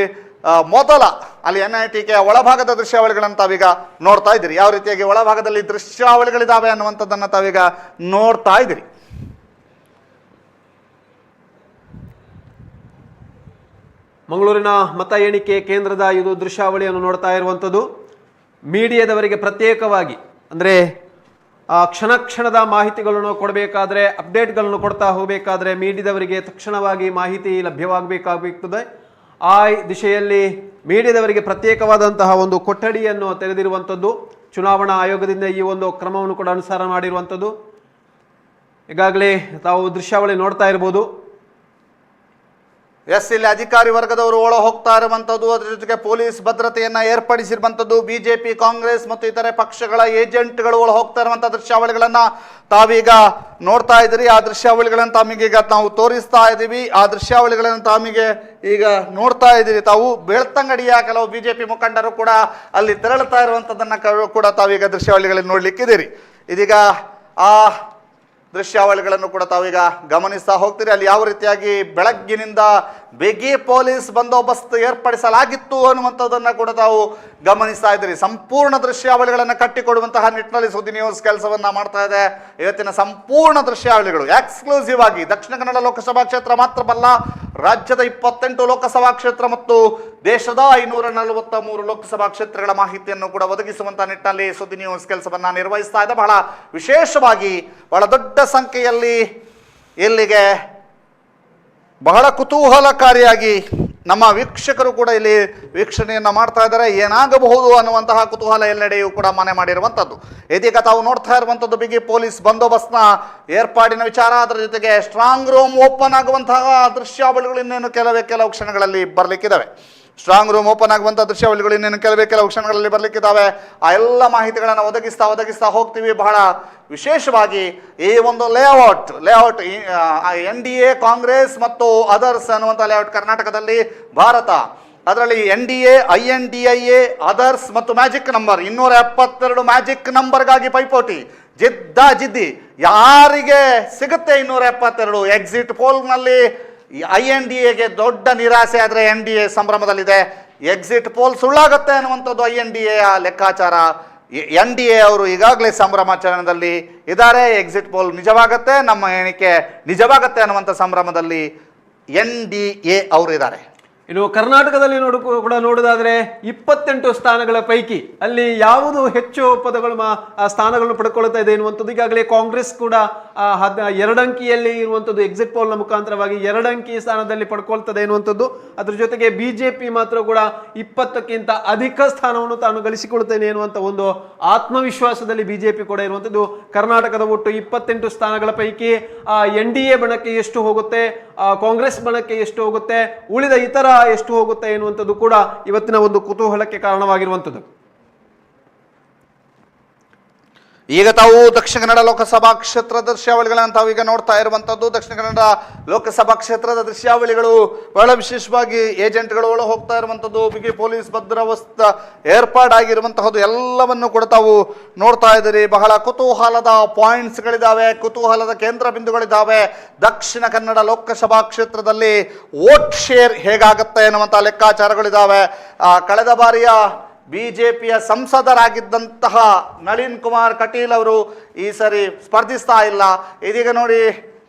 ಮೊದಲ ಅಲ್ಲಿ NITK ಒಳಭಾಗದ ದೃಶ್ಯಾವಳಿಗಳನ್ನು ತಾವೀಗ ನೋಡ್ತಾ ಇದ್ದೀರಿ. ಯಾವ ರೀತಿಯಾಗಿ ಒಳಭಾಗದಲ್ಲಿ ದೃಶ್ಯಾವಳಿಗಳಿದ್ದಾವೆ ಅನ್ನುವಂಥದ್ದನ್ನು ತಾವೀಗ ನೋಡ್ತಾ ಇದ್ದೀರಿ. ಮಂಗಳೂರಿನ ಮತ ಎಣಿಕೆ ಕೇಂದ್ರದ ಇದು ದೃಶ್ಯಾವಳಿಯನ್ನು ನೋಡ್ತಾ ಇರುವಂಥದ್ದು. ಮೀಡಿಯಾದವರಿಗೆ ಪ್ರತ್ಯೇಕವಾಗಿ ಅಂದರೆ ಕ್ಷಣ ಕ್ಷಣದ ಮಾಹಿತಿಗಳನ್ನು ಕೊಡಬೇಕಾದ್ರೆ, ಅಪ್ಡೇಟ್ಗಳನ್ನು ಕೊಡ್ತಾ ಹೋಗಬೇಕಾದ್ರೆ ಮೀಡಿಯಾದವರಿಗೆ ತಕ್ಷಣವಾಗಿ ಮಾಹಿತಿ ಲಭ್ಯವಾಗಬೇಕಾಗುತ್ತದೆ. ಆ ದಿಶೆಯಲ್ಲಿ ಮೀಡಿಯಾದವರಿಗೆ ಪ್ರತ್ಯೇಕವಾದಂತಹ ಒಂದು ಕೊಠಡಿಯನ್ನು ತೆರೆದಿರುವಂಥದ್ದು. ಚುನಾವಣಾ ಆಯೋಗದಿಂದ ಈ ಒಂದು ಕ್ರಮವನ್ನು ಕೂಡ ಅನುಸಾರ ಮಾಡಿರುವಂಥದ್ದು. ಈಗಾಗಲೇ ತಾವು ದೃಶ್ಯಾವಳಿ ನೋಡ್ತಾ ಇರ್ಬೋದು. ಎಸ್, ಇಲ್ಲಿ ಅಧಿಕಾರಿ ವರ್ಗದವರು ಒಳ ಹೋಗ್ತಾ ಇರುವಂಥದ್ದು, ಅದರ ಜೊತೆಗೆ ಪೊಲೀಸ್ ಭದ್ರತೆಯನ್ನು ಏರ್ಪಡಿಸಿರುವಂಥದ್ದು. BJP, ಕಾಂಗ್ರೆಸ್ ಮತ್ತು ಇತರೆ ಪಕ್ಷಗಳ ಏಜೆಂಟ್ಗಳು ಒಳ ಹೋಗ್ತಾ ಇರುವಂಥ ದೃಶ್ಯಾವಳಿಗಳನ್ನು ತಾವೀಗ ನೋಡ್ತಾ ಇದ್ದೀರಿ. ಆ ದೃಶ್ಯಾವಳಿಗಳನ್ನು ತಮಗೀಗ ನಾವು ತೋರಿಸ್ತಾ ಇದ್ದೀವಿ. ಆ ದೃಶ್ಯಾವಳಿಗಳನ್ನು ತಮಗೆ ಈಗ ನೋಡ್ತಾ ಇದ್ದೀರಿ. ತಾವು ಬೆಳ್ತಂಗಡಿಯ ಕೆಲವು BJP ಮುಖಂಡರು ಕೂಡ ಅಲ್ಲಿ ತೆರಳುತ್ತಾ ಇರುವಂಥದ್ದನ್ನು ಕೂಡ ತಾವೀಗ ದೃಶ್ಯಾವಳಿಗಳಲ್ಲಿ ನೋಡ್ಲಿಕ್ಕಿದ್ದೀರಿ. ಇದೀಗ ಆ ದೃಶ್ಯಾವಳಿಗಳನ್ನು ಕೂಡ ತಾವೀಗ ಗಮನಿಸ್ತಾ ಹೋಗ್ತೀರಿ. ಅಲ್ಲಿ ಯಾವ ರೀತಿಯಾಗಿ ಬೆಳಗ್ಗಿನಿಂದ ಬಿಗಿ ಪೊಲೀಸ್ ಬಂದೋಬಸ್ತ್ ಏರ್ಪಡಿಸಲಾಗಿತ್ತು ಅನ್ನುವಂಥದ್ದನ್ನು ಕೂಡ ತಾವು ಗಮನಿಸ್ತಾ ಇದ್ದೀರಿ. ಸಂಪೂರ್ಣ ದೃಶ್ಯಾವಳಿಗಳನ್ನು ಕಟ್ಟಿಕೊಡುವಂತಹ ನಿಟ್ಟಿನಲ್ಲಿ ಸುದ್ದಿ ನ್ಯೂಸ್ ಕೆಲಸವನ್ನ ಮಾಡ್ತಾ ಇದೆ. ಇವತ್ತಿನ ಸಂಪೂರ್ಣ ದೃಶ್ಯಾವಳಿಗಳು ಎಕ್ಸ್ಕ್ಲೂಸಿವ್ ಆಗಿ ದಕ್ಷಿಣ ಕನ್ನಡ ಲೋಕಸಭಾ ಕ್ಷೇತ್ರ ಮಾತ್ರವಲ್ಲ, ರಾಜ್ಯದ 28 ಲೋಕಸಭಾ ಕ್ಷೇತ್ರ ಮತ್ತು ದೇಶದ 543 ಲೋಕಸಭಾ ಕ್ಷೇತ್ರಗಳ ಮಾಹಿತಿಯನ್ನು ಕೂಡ ಒದಗಿಸುವಂತಹ ನಿಟ್ಟಿನಲ್ಲಿ ಸುದ್ದಿ ನ್ಯೂಸ್ ಕೆಲಸವನ್ನ ನಿರ್ವಹಿಸ್ತಾ ಇದೆ. ಬಹಳ ವಿಶೇಷವಾಗಿ ಬಹಳ ದೊಡ್ಡ ಸಂಖ್ಯೆಯಲ್ಲಿ ಇಲ್ಲಿಗೆ ಬಹಳ ಕುತೂಹಲಕಾರಿಯಾಗಿ ನಮ್ಮ ವೀಕ್ಷಕರು ಕೂಡ ಇಲ್ಲಿ ವೀಕ್ಷಣೆಯನ್ನು ಮಾಡ್ತಾ ಇದ್ದಾರೆ. ಏನಾಗಬಹುದು ಅನ್ನುವಂತಹ ಕುತೂಹಲ ಎಲ್ಲೆಡೆಯೂ ಕೂಡ ಮನೆ ಮಾಡಿರುವಂಥದ್ದು. ಇದೀಗ ತಾವು ನೋಡ್ತಾ ಇರುವಂಥದ್ದು ಬಿಗಿ ಪೊಲೀಸ್ ಬಂದೋಬಸ್ತ್ನ ಏರ್ಪಾಡಿನ ವಿಚಾರ. ಅದರ ಜೊತೆಗೆ ಸ್ಟ್ರಾಂಗ್ ರೂಮ್ ಓಪನ್ ಆಗುವಂತಹ ದೃಶ್ಯಾವಳಿಗಳು ಇನ್ನೇನು ಕೆಲವು ಕ್ಷಣಗಳಲ್ಲಿ ಬರಲಿಕ್ಕಿದ್ದಾವೆ. ಸ್ಟ್ರಾಂಗ್ ರೂಮ್ ಓಪನ್ ಆಗುವಂಥ ದೃಶ್ಯಾವಳಿಗಳು ಇನ್ನೇನು ಕೆಲವು ಕ್ಷಣಗಳಲ್ಲಿ ಬರಲಿಕ್ಕಿದ್ದಾವೆ. ಆ ಎಲ್ಲ ಮಾಹಿತಿಗಳನ್ನು ಒದಗಿಸ್ತಾ ಹೋಗ್ತೀವಿ. ಬಹಳ ವಿಶೇಷವಾಗಿ ಈ ಒಂದು ಲೇಔಟ್ NDA, ಕಾಂಗ್ರೆಸ್ ಮತ್ತು ಅದರ್ಸ್ ಅನ್ನುವಂಥ ಲೇಔಟ್ ಕರ್ನಾಟಕದಲ್ಲಿ ಭಾರತ, ಅದರಲ್ಲಿ NDA, INDIA, ಅದರ್ಸ್ ಮತ್ತು ಮ್ಯಾಜಿಕ್ ನಂಬರ್ 272 ಮ್ಯಾಜಿಕ್ ನಂಬರ್ಗಾಗಿ ಪೈಪೋಟಿ, ಜಿದ್ದಿ ಯಾರಿಗೆ ಸಿಗುತ್ತೆ 272. ಎಕ್ಸಿಟ್ ಪೋಲ್ನಲ್ಲಿ INDAಗೆ ದೊಡ್ಡ ನಿರಾಸೆ ಆದರೆ NDA ಸಂಭ್ರಮದಲ್ಲಿದೆ. ಎಕ್ಸಿಟ್ ಪೋಲ್ ಸುಳ್ಳಾಗುತ್ತೆ ಅನ್ನುವಂಥದ್ದು INDA ಲೆಕ್ಕಾಚಾರ. NDA ಅವರು ಈಗಾಗಲೇ ಸಂಭ್ರಮಾಚರಣೆಯಲ್ಲಿ ಇದ್ದಾರೆ. ಎಕ್ಸಿಟ್ ಪೋಲ್ ನಿಜವಾಗತ್ತೆ, ನಮ್ಮ ಎಣಿಕೆ ನಿಜವಾಗತ್ತೆ ಅನ್ನುವಂಥ ಸಂಭ್ರಮದಲ್ಲಿ NDA ಅವರು ಇದ್ದಾರೆ. ಇನ್ನು ಕರ್ನಾಟಕದಲ್ಲಿ ಕೂಡ ನೋಡೋದಾದ್ರೆ 28 ಸ್ಥಾನಗಳ ಪೈಕಿ ಅಲ್ಲಿ ಯಾವುದು ಹೆಚ್ಚು ಪದಗಳು ಸ್ಥಾನಗಳನ್ನು ಪಡ್ಕೊಳ್ತಾ ಇದೆ ಎನ್ನುವಂಥದ್ದು. ಈಗಾಗಲೇ ಕಾಂಗ್ರೆಸ್ ಕೂಡ 2 ಅಂಕಿಯಲ್ಲಿ ಇರುವಂಥದ್ದು ಎಕ್ಸಿಟ್ ಪೋಲ್ನ ಮುಖಾಂತರವಾಗಿ 2 ಅಂಕಿ ಸ್ಥಾನದಲ್ಲಿ ಪಡ್ಕೊಳ್ತದೆ ಎನ್ನುವಂಥದ್ದು. ಅದ್ರ ಜೊತೆಗೆ BJP ಮಾತ್ರ ಕೂಡ 20ಕ್ಕಿಂತ ಅಧಿಕ ಸ್ಥಾನವನ್ನು ತಾನು ಗಳಿಸಿಕೊಳ್ತೇನೆ ಎನ್ನುವಂಥ ಒಂದು ಆತ್ಮವಿಶ್ವಾಸದಲ್ಲಿ BJP ಕೂಡ ಇರುವಂಥದ್ದು. ಕರ್ನಾಟಕದ ಒಟ್ಟು 28 ಸ್ಥಾನಗಳ ಪೈಕಿ NDA ಬಣಕ್ಕೆ ಎಷ್ಟು ಹೋಗುತ್ತೆ, ಕಾಂಗ್ರೆಸ್ ಬಣಕ್ಕೆ ಎಷ್ಟು ಹೋಗುತ್ತೆ, ಉಳಿದ ಇತರ ಎಷ್ಟು ಹೋಗುತ್ತೆ ಎನ್ನುವಂಥದ್ದು ಕೂಡ ಇವತ್ತಿನ ಒಂದು ಕುತೂಹಲಕ್ಕೆ ಕಾರಣವಾಗಿರುವಂಥದ್ದು. ಈಗ ತಾವು ದಕ್ಷಿಣ ಕನ್ನಡ ಲೋಕಸಭಾ ಕ್ಷೇತ್ರದ ದೃಶ್ಯಾವಳಿಗಳನ್ನು ತಾವು ಈಗ ನೋಡ್ತಾ ಇರುವಂತದ್ದು. ದಕ್ಷಿಣ ಕನ್ನಡ ಲೋಕಸಭಾ ಕ್ಷೇತ್ರದ ದೃಶ್ಯಾವಳಿಗಳು ಬಹಳ ವಿಶೇಷವಾಗಿ ಏಜೆಂಟ್ಗಳು ಒಳ ಹೋಗ್ತಾ ಇರುವಂತದ್ದು, ಬಿಗಿ ಪೊಲೀಸ್ ಬಂದೋಬಸ್ತ್ ಏರ್ಪಾಡಾಗಿರುವಂತಹದ್ದು ಎಲ್ಲವನ್ನು ಕೂಡ ತಾವು ನೋಡ್ತಾ ಇದ್ದೀರಿ. ಬಹಳ ಕುತೂಹಲದ ಪಾಯಿಂಟ್ಸ್ಗಳಿದ್ದಾವೆ, ಕುತೂಹಲದ ಕೇಂದ್ರ ಬಿಂದುಗಳಿದ್ದಾವೆ. ದಕ್ಷಿಣ ಕನ್ನಡ ಲೋಕಸಭಾ ಕ್ಷೇತ್ರದಲ್ಲಿ ವೋಟ್ ಶೇರ್ ಹೇಗಾಗುತ್ತೆ ಎನ್ನುವಂತಹ ಲೆಕ್ಕಾಚಾರಗಳಿದ್ದಾವೆ. ಕಳೆದ ಬಾರಿಯ ಬಿಜೆಪಿಯ ಸಂಸದರಾಗಿದ್ದಂತಹ ನಳಿನ್ ಕುಮಾರ್ ಕಟೀಲ್ ಅವರು ಈ ಸರಿ ಸ್ಪರ್ಧಿಸ್ತಾ ಇಲ್ಲ. ಇದೀಗ ನೋಡಿ,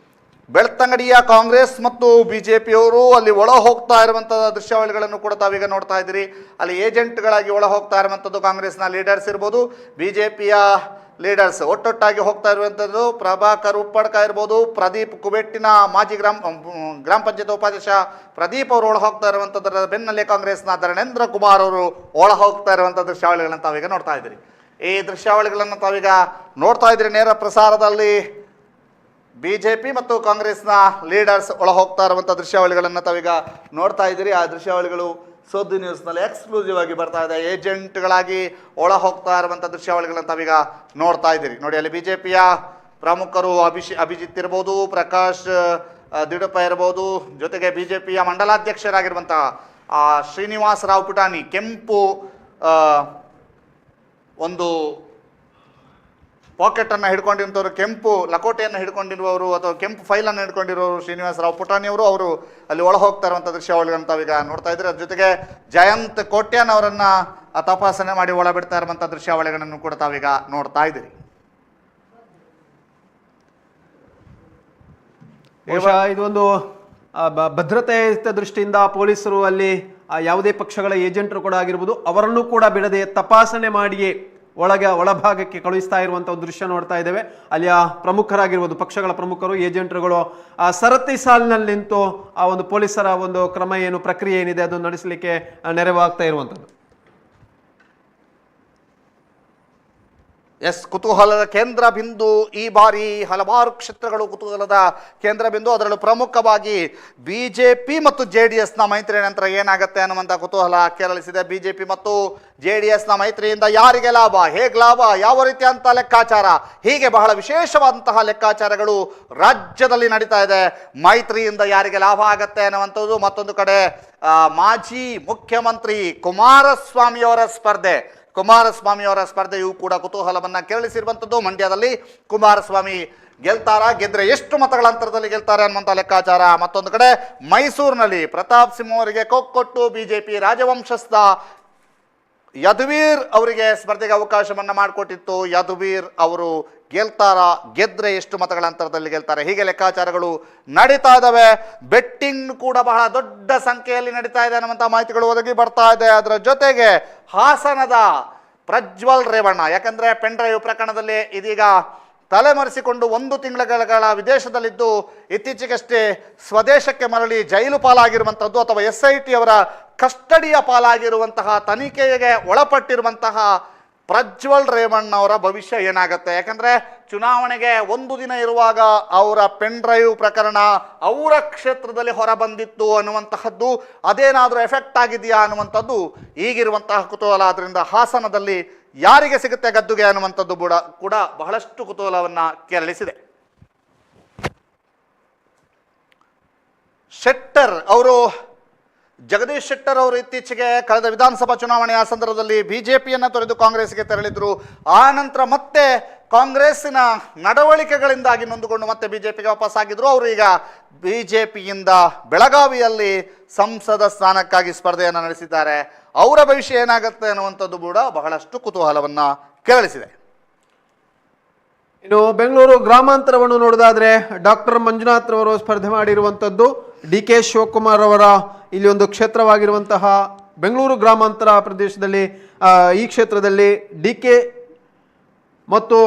ಬೆಳ್ತಂಗಡಿಯ ಕಾಂಗ್ರೆಸ್ ಮತ್ತು ಬಿಜೆಪಿಯವರು ಅಲ್ಲಿ ಒಳ ಹೋಗ್ತಾ ಇರುವಂತಹ ದೃಶ್ಯಾವಳಿಗಳನ್ನು ಕೂಡ ತಾವೀಗ ನೋಡ್ತಾ ಇದ್ದೀರಿ. ಅಲ್ಲಿ ಏಜೆಂಟ್ಗಳಾಗಿ ಒಳ ಹೋಗ್ತಾ ಇರುವಂಥದ್ದು ಕಾಂಗ್ರೆಸ್ನ ಲೀಡರ್ಸ್ ಇರ್ಬೋದು, ಬಿಜೆಪಿಯ ಲೀಡರ್ಸ್ ಒಟ್ಟೊಟ್ಟಾಗಿ ಹೋಗ್ತಾ ಇರುವಂಥದ್ದು. ಪ್ರಭಾಕರ್ ಉಪ್ಪಡ್ಕ ಇರ್ಬೋದು, ಪ್ರದೀಪ್ ಕುಬೆಟ್ಟಿನ ಮಾಜಿ ಗ್ರಾಮ ಪಂಚಾಯತ್ ಉಪಾಧ್ಯಕ್ಷ ಪ್ರದೀಪ್ ಅವರು ಒಳ ಹೋಗ್ತಾ ಇರುವಂಥದ್ದರ ಬೆನ್ನಲ್ಲೇ ಕಾಂಗ್ರೆಸ್ನ ಧರಣೇಂದ್ರ ಕುಮಾರ್ ಅವರು ಒಳ ಹೋಗ್ತಾ ಇರುವಂಥ ದೃಶ್ಯಾವಳಿಗಳನ್ನು ತಾವೀಗ ನೋಡ್ತಾ ಇದ್ದೀರಿ. ಈ ದೃಶ್ಯಾವಳಿಗಳನ್ನು ತಾವೀಗ ನೋಡ್ತಾ ಇದ್ದೀರಿ. ನೇರ ಪ್ರಸಾರದಲ್ಲಿ ಬಿಜೆಪಿ ಮತ್ತು ಕಾಂಗ್ರೆಸ್ನ ಲೀಡರ್ಸ್ ಒಳ ಹೋಗ್ತಾ ಇರುವಂಥ ದೃಶ್ಯಾವಳಿಗಳನ್ನು ತಾವೀಗ ನೋಡ್ತಾ ಇದ್ದೀರಿ. ಆ ದೃಶ್ಯಾವಳಿಗಳು ಸುದ್ದಿ ನ್ಯೂಸ್ನಲ್ಲಿ ಎಕ್ಸ್ಕ್ಲೂಸಿವ್ ಆಗಿ ಬರ್ತಾ ಇದೆ. ಏಜೆಂಟ್ಗಳಾಗಿ ಒಳ ಹೋಗ್ತಾ ಇರುವಂಥ ದೃಶ್ಯಾವಳಿಗಳನ್ನು ತಾವೀಗ ನೋಡ್ತಾ ಇದ್ದೀರಿ. ನೋಡಿ, ಅಲ್ಲಿ ಬಿಜೆಪಿಯ ಪ್ರಮುಖರು ಅಭಿಜಿತ್ ಇರ್ಬೋದು, ಪ್ರಕಾಶ್ ದಿಡಪ ಇರ್ಬೋದು, ಜೊತೆಗೆ ಬಿಜೆಪಿಯ ಮಂಡಲಾಧ್ಯಕ್ಷರಾಗಿರುವಂತಹ ಶ್ರೀನಿವಾಸ ರಾವ್ ಪುಟಾಣಿ, ಕೆಂಪು ಒಂದು ಪಾಕೆಟನ್ನು ಹಿಡ್ಕೊಂಡಿರುವಂಥವ್ರು, ಕೆಂಪು ಲಕೋಟೆಯನ್ನು ಹಿಡ್ಕೊಂಡಿರುವವರು ಅಥವಾ ಕೆಂಪು ಫೈಲನ್ನು ಹಿಡ್ಕೊಂಡಿರುವವರು ಶ್ರೀನಿವಾಸ ರಾವ್ ಪುಟಾಣಿಯವರು ಅವರು ಅಲ್ಲಿ ಒಳ ಹೋಗ್ತಾ ಇರುವಂಥ ದೃಶ್ಯಾವಳಿಗಳನ್ನು ತಾವೀಗ ನೋಡ್ತಾ ಇದ್ದೀರಿ. ಅದ್ರ ಜೊತೆಗೆ ಜಯಂತ್ ಕೋಟ್ಯಾನ್ ಅವರನ್ನು ತಪಾಸಣೆ ಮಾಡಿ ಒಳ ಬಿಡ್ತಾ ಇರುವಂಥ ದೃಶ್ಯಾವಳಿಗಳನ್ನು ಕೂಡ ತಾವೀಗ ನೋಡ್ತಾ ಇದ್ದೀರಿ. ಇದೊಂದು ಭದ್ರತೆ ದೃಷ್ಟಿಯಿಂದ ಪೊಲೀಸರು ಅಲ್ಲಿ ಯಾವುದೇ ಪಕ್ಷಗಳ ಏಜೆಂಟರು ಕೂಡ ಆಗಿರ್ಬೋದು ಅವರನ್ನು ಕೂಡ ಬಿಡದೆ ತಪಾಸಣೆ ಮಾಡಿಯೇ ಒಳಭಾಗಕ್ಕೆ ಕಳುಹಿಸ್ತಾ ಇರುವಂತಹ ದೃಶ್ಯ ನೋಡ್ತಾ ಇದ್ದೇವೆ. ಅಲ್ಲಿಯ ಪ್ರಮುಖರಾಗಿರ್ಬೋದು, ಪಕ್ಷಗಳ ಪ್ರಮುಖರು, ಏಜೆಂಟ್ರುಗಳು ಸರತಿ ಸಾಲಿನಲ್ಲಿ ನಿಂತು ಆ ಒಂದು ಪೊಲೀಸರ ಒಂದು ಕ್ರಮ ಏನು, ಪ್ರಕ್ರಿಯೆ ಏನಿದೆ ಅದನ್ನು ನಡೆಸಲಿಕ್ಕೆ ನೆರವಾಗ್ತಾ ಇರುವಂಥದ್ದು. ಎಸ್, ಕುತೂಹಲದ ಕೇಂದ್ರ ಬಿಂದು ಈ ಬಾರಿ ಹಲವಾರು ಕ್ಷೇತ್ರಗಳು ಕುತೂಹಲದ ಕೇಂದ್ರ ಬಿಂದು. ಅದರಲ್ಲೂ ಪ್ರಮುಖವಾಗಿ ಬಿಜೆಪಿ ಮತ್ತು JDSನ ಮೈತ್ರಿ ನಂತರ ಏನಾಗುತ್ತೆ ಅನ್ನುವಂಥ ಕುತೂಹಲ ಕೆರಳಿಸಿದೆ. ಬಿಜೆಪಿ ಮತ್ತು JDSನ ಮೈತ್ರಿಯಿಂದ ಯಾರಿಗೆ ಲಾಭ, ಹೇಗೆ ಲಾಭ, ಯಾವ ರೀತಿಯಂಥ ಲೆಕ್ಕಾಚಾರ, ಹೀಗೆ ಬಹಳ ವಿಶೇಷವಾದಂತಹ ಲೆಕ್ಕಾಚಾರಗಳು ರಾಜ್ಯದಲ್ಲಿ ನಡೀತಾ ಇದೆ. ಮೈತ್ರಿಯಿಂದ ಯಾರಿಗೆ ಲಾಭ ಆಗತ್ತೆ ಅನ್ನುವಂಥದ್ದು. ಮತ್ತೊಂದು ಕಡೆ ಮಾಜಿ ಮುಖ್ಯಮಂತ್ರಿ ಕುಮಾರಸ್ವಾಮಿಯವರ ಸ್ಪರ್ಧೆಯೂ ಕೂಡ ಕುತೂಹಲವನ್ನು ಕೆರಳಿಸಿರುವಂಥದ್ದು. ಮಂಡ್ಯದಲ್ಲಿ ಕುಮಾರಸ್ವಾಮಿ ಗೆಲ್ತಾರಾ, ಗೆದ್ರೆ ಎಷ್ಟು ಮತಗಳ ಅಂತರದಲ್ಲಿ ಗೆಲ್ತಾರೆ ಅನ್ನುವಂಥ ಲೆಕ್ಕಾಚಾರ. ಮತ್ತೊಂದು ಕಡೆ ಮೈಸೂರಿನಲ್ಲಿ ಪ್ರತಾಪ್ ಸಿಂಹ ಅವರಿಗೆ ಕೊಟ್ಟು ಬಿಜೆಪಿ ರಾಜವಂಶಸ್ಥ ಯದುವೀರ್ ಅವರಿಗೆ ಸ್ಪರ್ಧೆಗೆ ಅವಕಾಶವನ್ನು ಮಾಡಿಕೊಟ್ಟಿತ್ತು. ಯದುವೀರ್ ಅವರು ಗೆಲ್ತಾರಾ, ಗೆದ್ರೆ ಎಷ್ಟು ಮತಗಳ ಅಂತರದಲ್ಲಿ ಗೆಲ್ತಾರೆ, ಹೀಗೆ ಲೆಕ್ಕಾಚಾರಗಳು ನಡೀತಾ ಇದ್ದಾವೆ. ಬೆಟ್ಟಿಂಗ್ ಕೂಡ ಬಹಳ ದೊಡ್ಡ ಸಂಖ್ಯೆಯಲ್ಲಿ ನಡೀತಾ ಇದೆ ಅನ್ನುವಂಥ ಮಾಹಿತಿಗಳು ಒದಗಿ ಬರ್ತಾ ಇದೆ. ಅದರ ಜೊತೆಗೆ ಹಾಸನದ ಪ್ರಜ್ವಲ್ ರೇವಣ್ಣ, ಯಾಕಂದ್ರೆ ಪೆನ್ ಡ್ರೈವ್ ಪ್ರಕರಣದಲ್ಲಿ ಇದೀಗ ತಲೆಮರೆಸಿಕೊಂಡು 1 ತಿಂಗಳ ವಿದೇಶದಲ್ಲಿದ್ದು ಇತ್ತೀಚೆಗಷ್ಟೇ ಸ್ವದೇಶಕ್ಕೆ ಮರಳಿ ಜೈಲು ಪಾಲಾಗಿರುವಂಥದ್ದು ಅಥವಾ SIT ಅವರ ಕಸ್ಟಡಿಯ ಪಾಲಾಗಿರುವಂತಹ, ತನಿಖೆಗೆ ಒಳಪಟ್ಟಿರುವಂತಹ ಪ್ರಜ್ವಲ್ ರೇವಣ್ಣ ಅವರ ಭವಿಷ್ಯ ಏನಾಗುತ್ತೆ? ಯಾಕಂದರೆ ಚುನಾವಣೆಗೆ 1 ದಿನ ಇರುವಾಗ ಅವರ ಪೆನ್ ಡ್ರೈವ್ ಪ್ರಕರಣ ಅವರ ಕ್ಷೇತ್ರದಲ್ಲಿ ಹೊರಬಂದಿತ್ತು ಅನ್ನುವಂತಹದ್ದು ಅದೇನಾದರೂ ಎಫೆಕ್ಟ್ ಆಗಿದೆಯಾ ಅನ್ನುವಂಥದ್ದು ಈಗಿರುವಂತಹ ಕುತೂಹಲ. ಅದರಿಂದ ಹಾಸನದಲ್ಲಿ ಯಾರಿಗೆ ಸಿಗುತ್ತೆ ಗದ್ದುಗೆ ಅನ್ನುವಂಥದ್ದು ಕೂಡ ಬಹಳಷ್ಟು ಕುತೂಹಲವನ್ನು ಕೆರಳಿಸಿದೆ. ಜಗದೀಶ್ ಶೆಟ್ಟರ್ ಅವರು ಇತ್ತೀಚೆಗೆ ಕಳೆದ ವಿಧಾನಸಭಾ ಚುನಾವಣೆಯ ಸಂದರ್ಭದಲ್ಲಿ ಬಿಜೆಪಿಯನ್ನು ತೊರೆದು ಕಾಂಗ್ರೆಸ್ಗೆ ತೆರಳಿದ್ರು. ಆ ನಂತರ ಮತ್ತೆ ಕಾಂಗ್ರೆಸ್ಸಿನ ನಡವಳಿಕೆಗಳಿಂದಾಗಿ ನೊಂದುಕೊಂಡು ಮತ್ತೆ ಬಿಜೆಪಿಗೆ ವಾಪಸ್ಸಾಗಿದ್ರು. ಅವರು ಈಗ ಬಿಜೆಪಿಯಿಂದ ಬೆಳಗಾವಿಯಲ್ಲಿ ಸಂಸದ ಸ್ಥಾನಕ್ಕಾಗಿ ಸ್ಪರ್ಧೆಯನ್ನು ನಡೆಸಿದ್ದಾರೆ. ಅವರ ಭವಿಷ್ಯ ಏನಾಗುತ್ತೆ ಅನ್ನುವಂಥದ್ದು ಕೂಡ ಬಹಳಷ್ಟು ಕುತೂಹಲವನ್ನು ಕೆರಳಿಸಿದೆ. ಇನ್ನು ಬೆಂಗಳೂರು ಗ್ರಾಮಾಂತರವನ್ನು ನೋಡೋದಾದ್ರೆ ಡಾಕ್ಟರ್ ಮಂಜುನಾಥ್ ರವರು ಸ್ಪರ್ಧೆ ಮಾಡಿರುವಂಥದ್ದು. DK ಶಿವಕುಮಾರ್ ಅವರ ಇಲ್ಲಿ ಒಂದು ಕ್ಷೇತ್ರವಾಗಿರುವಂತಹ ಬೆಂಗಳೂರು ಗ್ರಾಮಾಂತರ ಪ್ರದೇಶದಲ್ಲಿ ಈ ಕ್ಷೇತ್ರದಲ್ಲಿ DK ಮತ್ತು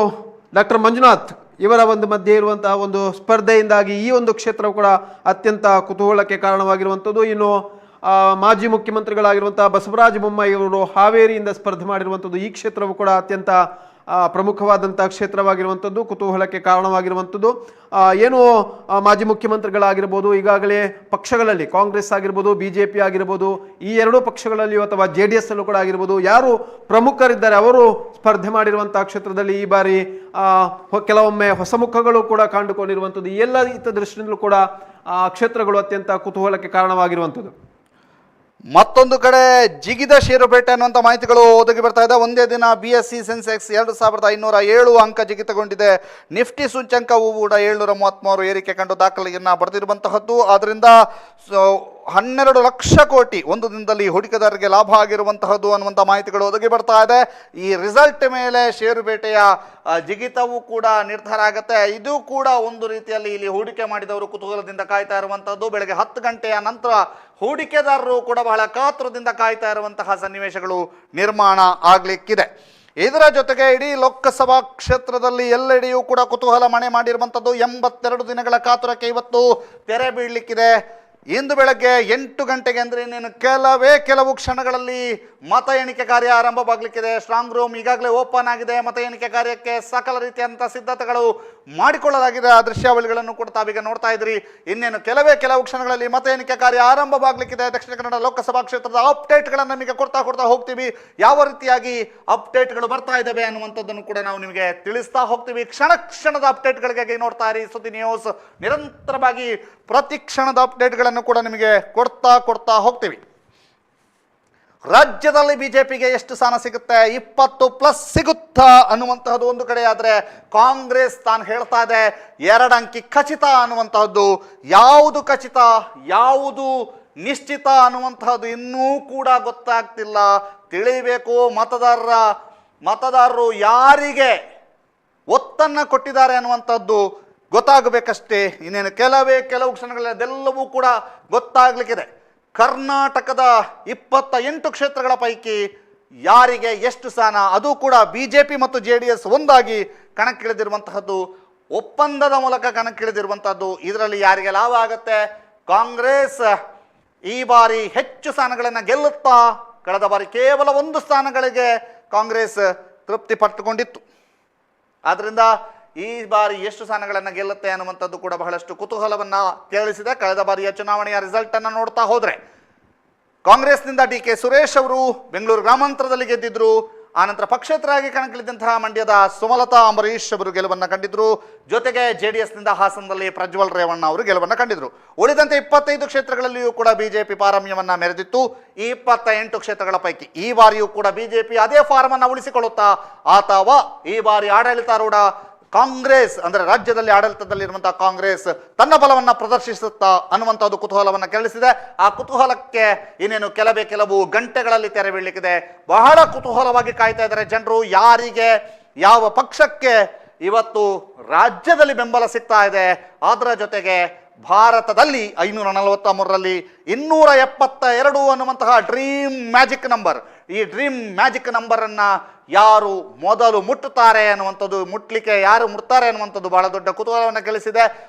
ಡಾಕ್ಟರ್ ಮಂಜುನಾಥ್ ಇವರ ಒಂದು ಮಧ್ಯೆ ಇರುವಂತಹ ಒಂದು ಸ್ಪರ್ಧೆಯಿಂದಾಗಿ ಈ ಒಂದು ಕ್ಷೇತ್ರವು ಕೂಡ ಅತ್ಯಂತ ಕುತೂಹಲಕ್ಕೆ ಕಾರಣವಾಗಿರುವಂಥದ್ದು. ಇನ್ನು ಮಾಜಿ ಮುಖ್ಯಮಂತ್ರಿಗಳಾಗಿರುವಂತಹ ಬಸವರಾಜ ಬೊಮ್ಮಾಯಿ ಅವರು ಹಾವೇರಿಯಿಂದ ಸ್ಪರ್ಧೆ ಮಾಡಿರುವಂಥದ್ದು. ಈ ಕ್ಷೇತ್ರವು ಕೂಡ ಅತ್ಯಂತ ಪ್ರಮುಖವಾದಂತಹ ಕ್ಷೇತ್ರವಾಗಿರುವಂಥದ್ದು, ಕುತೂಹಲಕ್ಕೆ ಕಾರಣವಾಗಿರುವಂಥದ್ದು. ಏನು ಮಾಜಿ ಮುಖ್ಯಮಂತ್ರಿಗಳಾಗಿರ್ಬೋದು, ಈಗಾಗಲೇ ಪಕ್ಷಗಳಲ್ಲಿ ಕಾಂಗ್ರೆಸ್ ಆಗಿರ್ಬೋದು, BJP ಆಗಿರ್ಬೋದು, ಈ ಎರಡೂ ಪಕ್ಷಗಳಲ್ಲಿಯೂ ಅಥವಾ JDS ಅಲ್ಲೂ ಕೂಡ ಆಗಿರ್ಬೋದು, ಯಾರು ಪ್ರಮುಖರಿದ್ದಾರೆ ಅವರು ಸ್ಪರ್ಧೆ ಮಾಡಿರುವಂತಹ ಕ್ಷೇತ್ರದಲ್ಲಿ ಈ ಬಾರಿ ಕೆಲವೊಮ್ಮೆ ಹೊಸ ಮುಖಗಳು ಕೂಡ ಕಂಡುಕೊಂಡಿರುವಂಥದ್ದು. ಈ ಎಲ್ಲ ದೃಷ್ಟಿಯಿಂದಲೂ ಕೂಡ ಕ್ಷೇತ್ರಗಳು ಅತ್ಯಂತ ಕುತೂಹಲಕ್ಕೆ ಕಾರಣವಾಗಿರುವಂಥದ್ದು. ಮತ್ತೊಂದು ಕಡೆ ಜಿಗಿದ ಷೇರುಪೇಟೆ ಅನ್ನುವಂಥ ಮಾಹಿತಿಗಳು ಒದಗಿ ಬರ್ತಾ ಇದೆ. ಒಂದೇ ದಿನ BSE ಸೆನ್ಸೆಕ್ಸ್ 2507 ಅಂಕ ಜಿಗಿತಗೊಂಡಿದೆ. ನಿಫ್ಟಿ ಸೂಚ್ಯಂಕವು ಕೂಡ 733 ಏರಿಕೆ ಕಂಡು ದಾಖಲೆಯನ್ನು ಪಡೆದಿರುವಂತಹದ್ದು. ಆದ್ದರಿಂದ 12 ಲಕ್ಷ ಕೋಟಿ ಒಂದು ದಿನದಲ್ಲಿ ಹೂಡಿಕೆದಾರರಿಗೆ ಲಾಭ ಆಗಿರುವಂತಹದ್ದು ಅನ್ನುವಂಥ ಮಾಹಿತಿಗಳು ಒದಗಿ ಬರ್ತಾ ಇದೆ. ಈ ರಿಸಲ್ಟ್ ಮೇಲೆ ಷೇರುಪೇಟೆಯ ಜಿಗಿತವೂ ಕೂಡ ನಿರ್ಧಾರ ಆಗುತ್ತೆ. ಇದು ಕೂಡ ಒಂದು ರೀತಿಯಲ್ಲಿ ಇಲ್ಲಿ ಹೂಡಿಕೆ ಮಾಡಿದವರು ಕುತೂಹಲದಿಂದ ಕಾಯ್ತಾ ಇರುವಂತಹದ್ದು. ಬೆಳಗ್ಗೆ 10 ಗಂಟೆಯ ನಂತರ ಹೂಡಿಕೆದಾರರು ಕೂಡ ಬಹಳ ಕಾತುರದಿಂದ ಕಾಯ್ತಾ ಇರುವಂತಹ ಸನ್ನಿವೇಶಗಳು ನಿರ್ಮಾಣ ಆಗ್ಲಿಕ್ಕಿದೆ. ಇದರ ಜೊತೆಗೆ ಇಡೀ ಲೋಕಸಭಾ ಕ್ಷೇತ್ರದಲ್ಲಿ ಎಲ್ಲೆಡೆಯೂ ಕೂಡ ಕುತೂಹಲ ಮನೆ ಮಾಡಿರುವಂಥದ್ದು. 82 ದಿನಗಳ ಕಾತುರಕ್ಕೆ ಇವತ್ತು ತೆರೆ ಬೀಳಲಿಕ್ಕಿದೆ. ಇಂದು ಬೆಳಗ್ಗೆ 8 ಗಂಟೆಗೆ ಅಂದರೆ ಇನ್ನೇನು ಕೆಲವು ಕ್ಷಣಗಳಲ್ಲಿ ಮತ ಎಣಿಕೆ ಕಾರ್ಯ ಆರಂಭವಾಗಲಿಕ್ಕಿದೆ. ಸ್ಟ್ರಾಂಗ್ ರೂಮ್ ಈಗಾಗಲೇ ಓಪನ್ ಆಗಿದೆ. ಮತ ಎಣಿಕೆ ಕಾರ್ಯಕ್ಕೆ ಸಕಲ ರೀತಿಯಂಥ ಸಿದ್ಧತೆಗಳು ಮಾಡಿಕೊಳ್ಳಲಾಗಿದೆ. ಆ ದೃಶ್ಯಾವಳಿಗಳನ್ನು ಕೂಡ ತಾವೀಗ ನೋಡ್ತಾ ಇದ್ರಿ. ಇನ್ನೇನು ಕೆಲವು ಕ್ಷಣಗಳಲ್ಲಿ ಮತ ಎಣಿಕೆ ಕಾರ್ಯ ಆರಂಭವಾಗಲಿಕ್ಕಿದೆ. ದಕ್ಷಿಣ ಕನ್ನಡ ಲೋಕಸಭಾ ಕ್ಷೇತ್ರದ ಅಪ್ಡೇಟ್ಗಳನ್ನು ನಿಮಗೆ ಕೊಡ್ತಾ ಹೋಗ್ತೀವಿ. ಯಾವ ರೀತಿಯಾಗಿ ಅಪ್ಡೇಟ್ಗಳು ಬರ್ತಾ ಇದ್ದಾವೆ ಅನ್ನುವಂಥದ್ದನ್ನು ಕೂಡ ನಾವು ನಿಮಗೆ ತಿಳಿಸ್ತಾ ಹೋಗ್ತೀವಿ. ಕ್ಷಣದ ಅಪ್ಡೇಟ್ಗಳಿಗೆ ನೋಡ್ತಾ ಇರಿ ಸುದ್ದಿ ನ್ಯೂಸ್. ನಿರಂತರವಾಗಿ ಪ್ರತಿ ಕ್ಷಣದ ಅಪ್ಡೇಟ್ಗಳನ್ನು ಕೂಡ ನಿಮಗೆ ಕೊಡ್ತಾ ಹೋಗ್ತೀವಿ. ರಾಜ್ಯದಲ್ಲಿ BJPಗೆ ಎಷ್ಟು ಸ್ಥಾನ ಸಿಗುತ್ತೆ, 20+ ಸಿಗುತ್ತಾ ಅನ್ನುವಂತಹದ್ದು ಒಂದು ಕಡೆ ಆದರೆ, ಕಾಂಗ್ರೆಸ್ ತಾನು ಹೇಳ್ತಾ ಇದೆ 2 ಅಂಕಿ ಖಚಿತ ಅನ್ನುವಂತಹದ್ದು. ಯಾವುದು ಖಚಿತ ಯಾವುದು ನಿಶ್ಚಿತ ಅನ್ನುವಂತಹದ್ದು ಇನ್ನೂ ಕೂಡ ಗೊತ್ತಾಗ್ತಿಲ್ಲ. ತಿಳಿಬೇಕು. ಮತದಾರರು ಯಾರಿಗೆ ಒತ್ತನ್ನು ಕೊಟ್ಟಿದ್ದಾರೆ ಅನ್ನುವಂಥದ್ದು ಗೊತ್ತಾಗಬೇಕಷ್ಟೇ. ಇನ್ನೇನು ಕೆಲವು ಕ್ಷಣಗಳಲ್ಲಿ ಅದೆಲ್ಲವೂ ಕೂಡ ಗೊತ್ತಾಗ್ಲಿಕ್ಕಿದೆ. ಕರ್ನಾಟಕದ 28 ಕ್ಷೇತ್ರಗಳ ಪೈಕಿ ಯಾರಿಗೆ ಎಷ್ಟು ಸ್ಥಾನ, ಅದು ಕೂಡ BJP ಮತ್ತು JDS ಒಂದಾಗಿ ಕಣಕ್ಕಿಳಿದಿರುವಂತಹದ್ದು, ಒಪ್ಪಂದದ ಮೂಲಕ ಕಣಕ್ಕಿಳಿದಿರುವಂತಹದ್ದು. ಇದರಲ್ಲಿ ಯಾರಿಗೆ ಲಾಭ ಆಗುತ್ತೆ? ಕಾಂಗ್ರೆಸ್ ಈ ಬಾರಿ ಹೆಚ್ಚು ಸ್ಥಾನಗಳನ್ನು ಗೆಲ್ಲುತ್ತಾ? ಕಳೆದ ಬಾರಿ ಕೇವಲ 1 ಸ್ಥಾನಗಳಿಗೆ ಕಾಂಗ್ರೆಸ್ ತೃಪ್ತಿ ಪಟ್ಟುಕೊಂಡಿತ್ತು. ಆದ್ದರಿಂದ ಈ ಬಾರಿ ಎಷ್ಟು ಸ್ಥಾನಗಳನ್ನು ಗೆಲ್ಲುತ್ತೆ ಅನ್ನುವಂಥದ್ದು ಕೂಡ ಬಹಳಷ್ಟು ಕುತೂಹಲವನ್ನು ಕೇಳಿಸಿದೆ. ಕಳೆದ ಬಾರಿಯ ಚುನಾವಣೆಯ ರಿಸಲ್ಟ್ ಅನ್ನು ನೋಡ್ತಾ ಹೋದ್ರೆ ಕಾಂಗ್ರೆಸ್ನಿಂದ DK ಸುರೇಶ್ ಅವರು ಬೆಂಗಳೂರು ಗ್ರಾಮಾಂತರದಲ್ಲಿ ಗೆದ್ದಿದ್ರು. ಆನಂತರ ಪಕ್ಷೇತರಾಗಿ ಕಣಕ್ಕಿಳಿದಂತಹ ಮಂಡ್ಯದ ಸುಮಲತಾ ಅಂಬರೀಶ್ ಅವರು ಗೆಲುವನ್ನು ಕಂಡಿದ್ರು. ಜೊತೆಗೆ JDSನಿಂದ ಹಾಸನದಲ್ಲಿ ಪ್ರಜ್ವಲ್ ರೇವಣ್ಣ ಅವರು ಗೆಲುವನ್ನು ಕಂಡಿದ್ರು. ಉಳಿದಂತೆ 25 ಕ್ಷೇತ್ರಗಳಲ್ಲಿಯೂ ಕೂಡ BJP ಪಾರಮ್ಯವನ್ನ ಮೆರೆದಿತ್ತು. ಈ 28 ಕ್ಷೇತ್ರಗಳ ಪೈಕಿ ಈ ಬಾರಿಯೂ ಕೂಡ BJP ಅದೇ ಫಾರ್ಮ್ ಅನ್ನು ಉಳಿಸಿಕೊಳ್ಳುತ್ತಾ ಅಥವಾ ಈ ಬಾರಿ ಆಡಳಿತಾರೂಢ ಕಾಂಗ್ರೆಸ್ ಅಂದರೆ ರಾಜ್ಯದಲ್ಲಿ ಆಡಳಿತದಲ್ಲಿರುವಂತಹ ಕಾಂಗ್ರೆಸ್ ತನ್ನ ಬಲವನ್ನು ಪ್ರದರ್ಶಿಸುತ್ತಾ ಅನ್ನುವಂಥದ್ದು ಕುತೂಹಲವನ್ನು ಕೆರಳಿಸಿದೆ. ಆ ಕುತೂಹಲಕ್ಕೆ ಇನ್ನೇನು ಕೆಲವು ಗಂಟೆಗಳಲ್ಲಿ ತೆರೆ ಬೀಳಲಿಕ್ಕಿದೆ. ಬಹಳ ಕುತೂಹಲವಾಗಿ ಕಾಯ್ತಾ ಇದ್ದಾರೆ ಜನರು. ಯಾರಿಗೆ ಯಾವ ಪಕ್ಷಕ್ಕೆ ಇವತ್ತು ರಾಜ್ಯದಲ್ಲಿ ಬೆಂಬಲ ಸಿಗ್ತಾ ಇದೆ. ಅದರ ಜೊತೆಗೆ ಭಾರತದಲ್ಲಿ 543ರಲ್ಲಿ 272 ಅನ್ನುವಂತಹ ಡ್ರೀಮ್ ಮ್ಯಾಜಿಕ್ ನಂಬರ್, ಈ ಡ್ರೀಮ್ ಮ್ಯಾಜಿಕ್ ನಂಬರನ್ನು ಯಾರು ಮೊದಲು ಮುಟ್ಟುತ್ತಾರೆ ಅನ್ನುವಂಥದ್ದು, ಮುಟ್ಲಿಕ್ಕೆ ಯಾರು ಮುಟ್ತಾರೆ ಅನ್ನುವಂಥದ್ದು ಬಹಳ ದೊಡ್ಡ ಕುತೂಹಲವನ್ನು ಗೆಲ್ಲಿಸಿದೆ.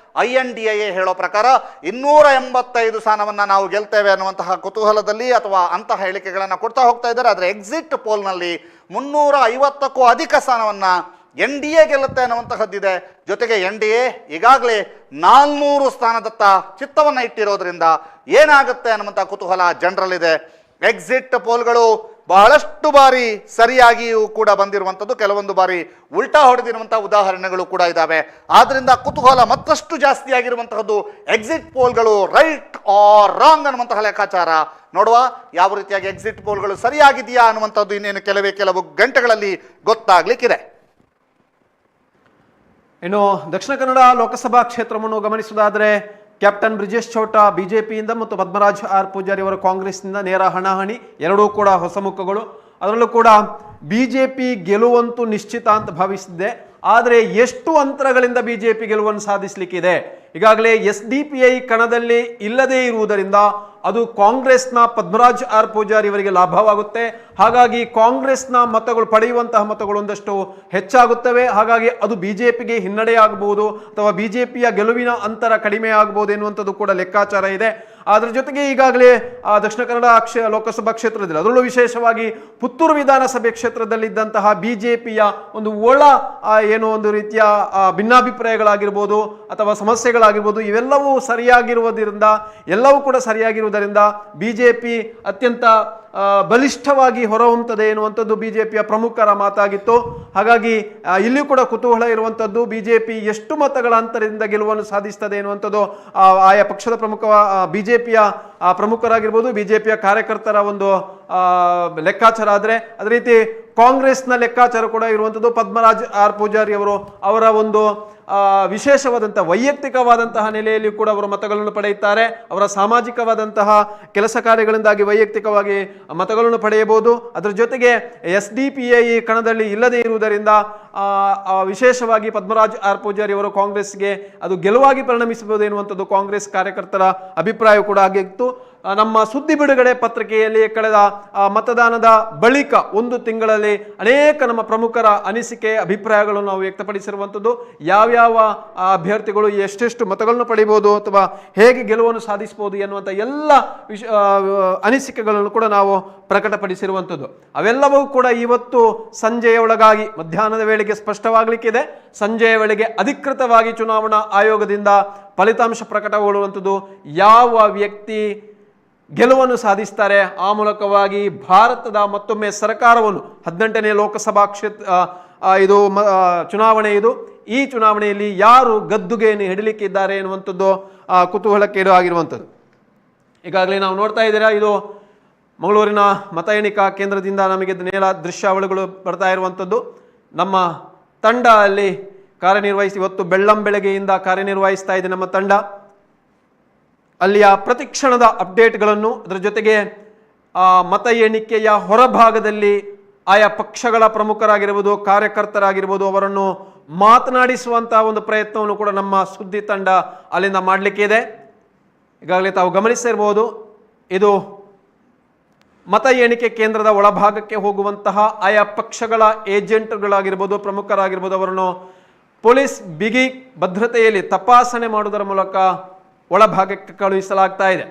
INDIA ಹೇಳೋ ಪ್ರಕಾರ 285 ಸ್ಥಾನವನ್ನು ನಾವು ಗೆಲ್ತೇವೆ ಅನ್ನುವಂತಹ ಕುತೂಹಲದಲ್ಲಿ ಅಥವಾ ಅಂತಹ ಹೇಳಿಕೆಗಳನ್ನು ಕೊಡ್ತಾ ಹೋಗ್ತಾ ಇದ್ದಾರೆ. ಆದರೆ ಎಕ್ಸಿಟ್ ಪೋಲ್ನಲ್ಲಿ 350ಕ್ಕೂ ಅಧಿಕ ಸ್ಥಾನವನ್ನು NDA ಗೆಲ್ಲುತ್ತೆ ಅನ್ನುವಂತಹದ್ದಿದೆ. ಜೊತೆಗೆ NDA ಈಗಾಗಲೇ 400 ಸ್ಥಾನದತ್ತ ಚಿತ್ತವನ್ನು ಇಟ್ಟಿರೋದ್ರಿಂದ ಏನಾಗುತ್ತೆ ಅನ್ನುವಂಥ ಕುತೂಹಲ ಜನರಲ್ಲಿದೆ. ಎಕ್ಸಿಟ್ ಪೋಲ್ಗಳು ಬಹಳಷ್ಟು ಬಾರಿ ಸರಿಯಾಗಿಯೂ ಕೂಡ ಬಂದಿರುವಂಥದ್ದು, ಕೆಲವೊಂದು ಬಾರಿ ಉಲ್ಟಾ ಹೊಡೆದಿರುವಂತಹ ಉದಾಹರಣೆಗಳು ಕೂಡ ಇದ್ದಾವೆ. ಆದ್ರಿಂದ ಕುತೂಹಲ ಮತ್ತಷ್ಟು ಜಾಸ್ತಿ ಆಗಿರುವಂತಹದ್ದು ಎಕ್ಸಿಟ್ ಪೋಲ್ಗಳು ರೈಟ್ ಆರ್ ರಾಂಗ್ ಅನ್ನುವಂತಹ ಲೆಕ್ಕಾಚಾರ. ನೋಡುವ ಯಾವ ರೀತಿಯಾಗಿ ಎಕ್ಸಿಟ್ ಪೋಲ್ಗಳು ಸರಿಯಾಗಿದೆಯಾ ಅನ್ನುವಂಥದ್ದು ಇನ್ನೇನು ಕೆಲವು ಗಂಟೆಗಳಲ್ಲಿ ಗೊತ್ತಾಗ್ಲಿಕ್ಕಿದೆ. ಇನ್ನು ದಕ್ಷಿಣ ಕನ್ನಡ ಲೋಕಸಭಾ ಕ್ಷೇತ್ರವನ್ನು ಗಮನಿಸುವುದಾದರೆ ಕ್ಯಾಪ್ಟನ್ ಬ್ರಿಜೇಶ್ ಚೌಟ BJPಯಿಂದ ಮತ್ತು ಪದ್ಮರಾಜ್ ಆರ್ ಪೂಜಾರಿ ಅವರು ಕಾಂಗ್ರೆಸ್ನಿಂದ ನೇರ ಹಣಾಹಣಿ, ಎರಡೂ ಕೂಡ ಹೊಸ ಮುಖಗಳು. ಅದರಲ್ಲೂ ಕೂಡ BJP ಗೆಲುವಂತೂ ನಿಶ್ಚಿತ ಅಂತ ಭಾವಿಸಿದ್ದೆ. ಆದರೆ ಎಷ್ಟು ಅಂತರಗಳಿಂದ BJP ಗೆಲುವನ್ನು ಸಾಧಿಸಲಿಕ್ಕಿದೆ? ಈಗಾಗಲೇ SDPI ಕಣದಲ್ಲಿ ಇಲ್ಲದೇ ಇರುವುದರಿಂದ ಅದು ಕಾಂಗ್ರೆಸ್ನ ಪದ್ಮರಾಜ್ ಆರ್ ಪೂಜಾರಿ ಅವರಿಗೆ ಲಾಭವಾಗುತ್ತೆ. ಹಾಗಾಗಿ ಕಾಂಗ್ರೆಸ್ನ ಮತಗಳು ಪಡೆಯುವಂತಹ ಮತಗಳು ಒಂದಷ್ಟು ಹೆಚ್ಚಾಗುತ್ತವೆ. ಹಾಗಾಗಿ ಅದು BJPಗೆ ಹಿನ್ನಡೆಯಾಗಬಹುದು ಅಥವಾ BJPಯ ಗೆಲುವಿನ ಅಂತರ ಕಡಿಮೆ ಆಗಬಹುದು ಎನ್ನುವಂಥದ್ದು ಕೂಡ ಲೆಕ್ಕಾಚಾರ ಇದೆ. ಅದರ ಜೊತೆಗೆ ಈಗಾಗಲೇ ದಕ್ಷಿಣ ಕನ್ನಡ ಲೋಕಸಭಾ ಕ್ಷೇತ್ರದಲ್ಲಿ, ಅದರಲ್ಲೂ ವಿಶೇಷವಾಗಿ ಪುತ್ತೂರು ವಿಧಾನಸಭೆ ಕ್ಷೇತ್ರದಲ್ಲಿದ್ದಂತಹ ಬಿಜೆಪಿಯ ಒಂದು ಏನೋ ಒಂದು ರೀತಿಯ ಭಿನ್ನಾಭಿಪ್ರಾಯಗಳಾಗಿರ್ಬೋದು ಅಥವಾ ಸಮಸ್ಯೆಗಳಾಗಿರ್ಬೋದು, ಇವೆಲ್ಲವೂ ಎಲ್ಲವೂ ಕೂಡ ಸರಿಯಾಗಿರುವುದರಿಂದ ಬಿಜೆಪಿ ಅತ್ಯಂತ ಬಲಿಷ್ಠವಾಗಿ ಹೊರಹೊಮ್ಮುತ್ತದೆ ಎನ್ನುವಂಥದ್ದು ಬಿಜೆಪಿಯ ಪ್ರಮುಖರ ಮಾತಾಗಿತ್ತು. ಹಾಗಾಗಿ ಇಲ್ಲಿಯೂ ಕೂಡ ಕುತೂಹಲ ಇರುವಂಥದ್ದು, ಬಿಜೆಪಿ ಎಷ್ಟು ಮತಗಳ ಅಂತರದಿಂದ ಗೆಲುವನ್ನು ಸಾಧಿಸ್ತದೆ ಎನ್ನುವಂಥದ್ದು ಆಯಾ ಪಕ್ಷದ ಬಿಜೆಪಿಯ ಪ್ರಮುಖರಾಗಿರ್ಬೋದು, ಬಿಜೆಪಿಯ ಕಾರ್ಯಕರ್ತರ ಒಂದು ಲೆಕ್ಕಾಚಾರ. ಆದರೆ ಅದೇ ರೀತಿ ಕಾಂಗ್ರೆಸ್ನ ಲೆಕ್ಕಾಚಾರ ಕೂಡ ಇರುವಂಥದ್ದು. ಪದ್ಮರಾಜ್ ಆರ್ ಪೂಜಾರಿ ಅವರ ಒಂದು ವಿಶೇಷವಾದಂತಹ ವೈಯಕ್ತಿಕವಾದಂತಹ ನೆಲೆಯಲ್ಲಿ ಕೂಡ ಅವರು ಮತಗಳನ್ನು ಪಡೆಯುತ್ತಾರೆ. ಅವರ ಸಾಮಾಜಿಕವಾದಂತಹ ಕೆಲಸ ಕಾರ್ಯಗಳಿಂದಾಗಿ ವೈಯಕ್ತಿಕವಾಗಿ ಮತಗಳನ್ನು ಪಡೆಯಬಹುದು. ಅದರ ಜೊತೆಗೆ SDPI ಕಣದಲ್ಲಿ ಇಲ್ಲದೆ ಇರುವುದರಿಂದ ವಿಶೇಷವಾಗಿ ಪದ್ಮರಾಜ್ ಆರ್ ಪೂಜಾರಿ ಅವರು ಕಾಂಗ್ರೆಸ್ಗೆ ಅದು ಗೆಲುವಾಗಿ ಪರಿಣಮಿಸಬಹುದು ಎನ್ನುವಂಥದ್ದು ಕಾಂಗ್ರೆಸ್ ಕಾರ್ಯಕರ್ತರ ಅಭಿಪ್ರಾಯ ಕೂಡ ಆಗಿತ್ತು. ನಮ್ಮ ಸುದ್ದಿ ಬಿಡುಗಡೆ ಪತ್ರಿಕೆಯಲ್ಲಿ ಕಳೆದ ಮತದಾನದ ಬಳಿಕ ಒಂದು ತಿಂಗಳಲ್ಲಿ ಅನೇಕ ನಮ್ಮ ಪ್ರಮುಖರ ಅನಿಸಿಕೆ ಅಭಿಪ್ರಾಯಗಳನ್ನು ನಾವು ವ್ಯಕ್ತಪಡಿಸಿರುವಂಥದ್ದು. ಯಾವ್ಯಾವ ಅಭ್ಯರ್ಥಿಗಳು ಎಷ್ಟೆಷ್ಟು ಮತಗಳನ್ನು ಪಡಿಬಹುದು ಅಥವಾ ಹೇಗೆ ಗೆಲುವನ್ನು ಸಾಧಿಸಬಹುದು ಎನ್ನುವಂಥ ಎಲ್ಲ ಅನಿಸಿಕೆಗಳನ್ನು ಕೂಡ ನಾವು ಪ್ರಕಟಪಡಿಸಿರುವಂಥದ್ದು. ಅವೆಲ್ಲವೂ ಕೂಡ ಇವತ್ತು ಸಂಜೆಯ ಒಳಗಾಗಿ ಮಧ್ಯಾಹ್ನದ ವೇಳೆಗೆ ಸ್ಪಷ್ಟವಾಗಲಿಕ್ಕಿದೆ. ಸಂಜೆಯ ವೇಳೆಗೆ ಅಧಿಕೃತವಾಗಿ ಚುನಾವಣಾ ಆಯೋಗದಿಂದ ಫಲಿತಾಂಶ ಪ್ರಕಟಗೊಳ್ಳುವಂಥದ್ದು. ಯಾವ ವ್ಯಕ್ತಿ ಗೆಲುವನ್ನು ಆ ಮೂಲಕವಾಗಿ ಭಾರತದ ಮತ್ತೊಮ್ಮೆ ಸರ್ಕಾರವನ್ನು 18ನೇ ಲೋಕಸಭಾ ಚುನಾವಣೆ ಈ ಚುನಾವಣೆಯಲ್ಲಿ ಯಾರು ಗದ್ದುಗೆಯನ್ನು ಹಿಡಲಿಕ್ಕಿದ್ದಾರೆ ಎನ್ನುವಂಥದ್ದು ಕುತೂಹಲಕ್ಕೆ ಆಗಿರುವಂಥದ್ದು. ಈಗಾಗಲೇ ನಾವು ನೋಡ್ತಾ ಇದ್ದೀರಾ, ಇದು ಮಂಗಳೂರಿನ ಮತ ಎಣಿಕಾ ಕೇಂದ್ರದಿಂದ ನಮಗೆ ನೇರ ದೃಶ್ಯಾವಳಿಗಳು ಬರ್ತಾ ಇರುವಂಥದ್ದು. ನಮ್ಮ ತಂಡ ಅಲ್ಲಿ ಕಾರ್ಯನಿರ್ವಹಿಸಿ ಇವತ್ತು ಬೆಳ್ಳಂಬೆಳಗ್ಗೆಯಿಂದ ಕಾರ್ಯನಿರ್ವಹಿಸ್ತಾ ಇದೆ ನಮ್ಮ ತಂಡ. ಅಲ್ಲಿಯ ಪ್ರತಿಕ್ಷಣದ ಅಪ್ಡೇಟ್ಗಳನ್ನು, ಅದರ ಜೊತೆಗೆ ಮತ ಎಣಿಕೆಯ ಹೊರಭಾಗದಲ್ಲಿ ಆಯಾ ಪಕ್ಷಗಳ ಪ್ರಮುಖರಾಗಿರ್ಬೋದು, ಕಾರ್ಯಕರ್ತರಾಗಿರ್ಬೋದು, ಅವರನ್ನು ಮಾತನಾಡಿಸುವಂತಹ ಒಂದು ಪ್ರಯತ್ನವನ್ನು ಕೂಡ ನಮ್ಮ ಸುದ್ದಿ ತಂಡ ಅಲ್ಲಿಂದ ಮಾಡಲಿಕ್ಕೆ ಇದೆ. ಈಗಾಗಲೇ ತಾವು ಗಮನಿಸಿರ್ಬೋದು, ಇದು ಮತ ಎಣಿಕೆ ಕೇಂದ್ರದ ಒಳಭಾಗಕ್ಕೆ ಹೋಗುವಂತಹ ಆಯಾ ಪಕ್ಷಗಳ ಏಜೆಂಟ್ಗಳಾಗಿರ್ಬೋದು, ಪ್ರಮುಖರಾಗಿರ್ಬೋದು, ಅವರನ್ನು ಪೊಲೀಸ್ ಬಿಗಿ ಭದ್ರತೆಯಲ್ಲಿ ತಪಾಸಣೆ ಮಾಡುವುದರ ಮೂಲಕ ಒಳಭಾಗಕ್ಕೆ ಕಳುಹಿಸಲಾಗ್ತಾ ಇದೆ.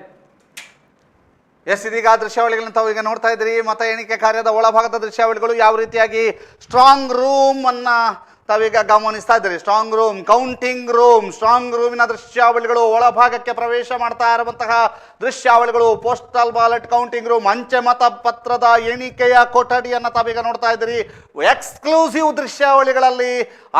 ಇದೀಗ ದೃಶ್ಯಾವಳಿಗಳನ್ನ ತಾವು ಈಗ ನೋಡ್ತಾ ಇದ್ದೀರಿ. ಮತ ಎಣಿಕೆ ಕಾರ್ಯದ ಒಳಭಾಗದ ದೃಶ್ಯಾವಳಿಗಳು ಯಾವ ರೀತಿಯಾಗಿ ಸ್ಟ್ರಾಂಗ್ ರೂಮ್ ಅನ್ನ ತಾವೀಗ ಗಮನಿಸ್ತಾ ಇದ್ದೀರಿ. Strong room, counting room, strong ರೂಮಿನ ದೃಶ್ಯಾವಳಿಗಳು, ಒಳಭಾಗಕ್ಕೆ ಪ್ರವೇಶ ಮಾಡ್ತಾ ಇರುವಂತಹ ದೃಶ್ಯಾವಳಿಗಳು, ಪೋಸ್ಟಲ್ ಬ್ಯಾಲೆಟ್ ಕೌಂಟಿಂಗ್ ರೂಮ್, ಅಂಚೆ ಮತ ಪತ್ರದ ಎಣಿಕೆಯ ಕೊಠಡಿಯನ್ನು ತಾವೀಗ ನೋಡ್ತಾ ಇದ್ದೀರಿ. ಎಕ್ಸ್ಕ್ಲೂಸಿವ್ ದೃಶ್ಯಾವಳಿಗಳಲ್ಲಿ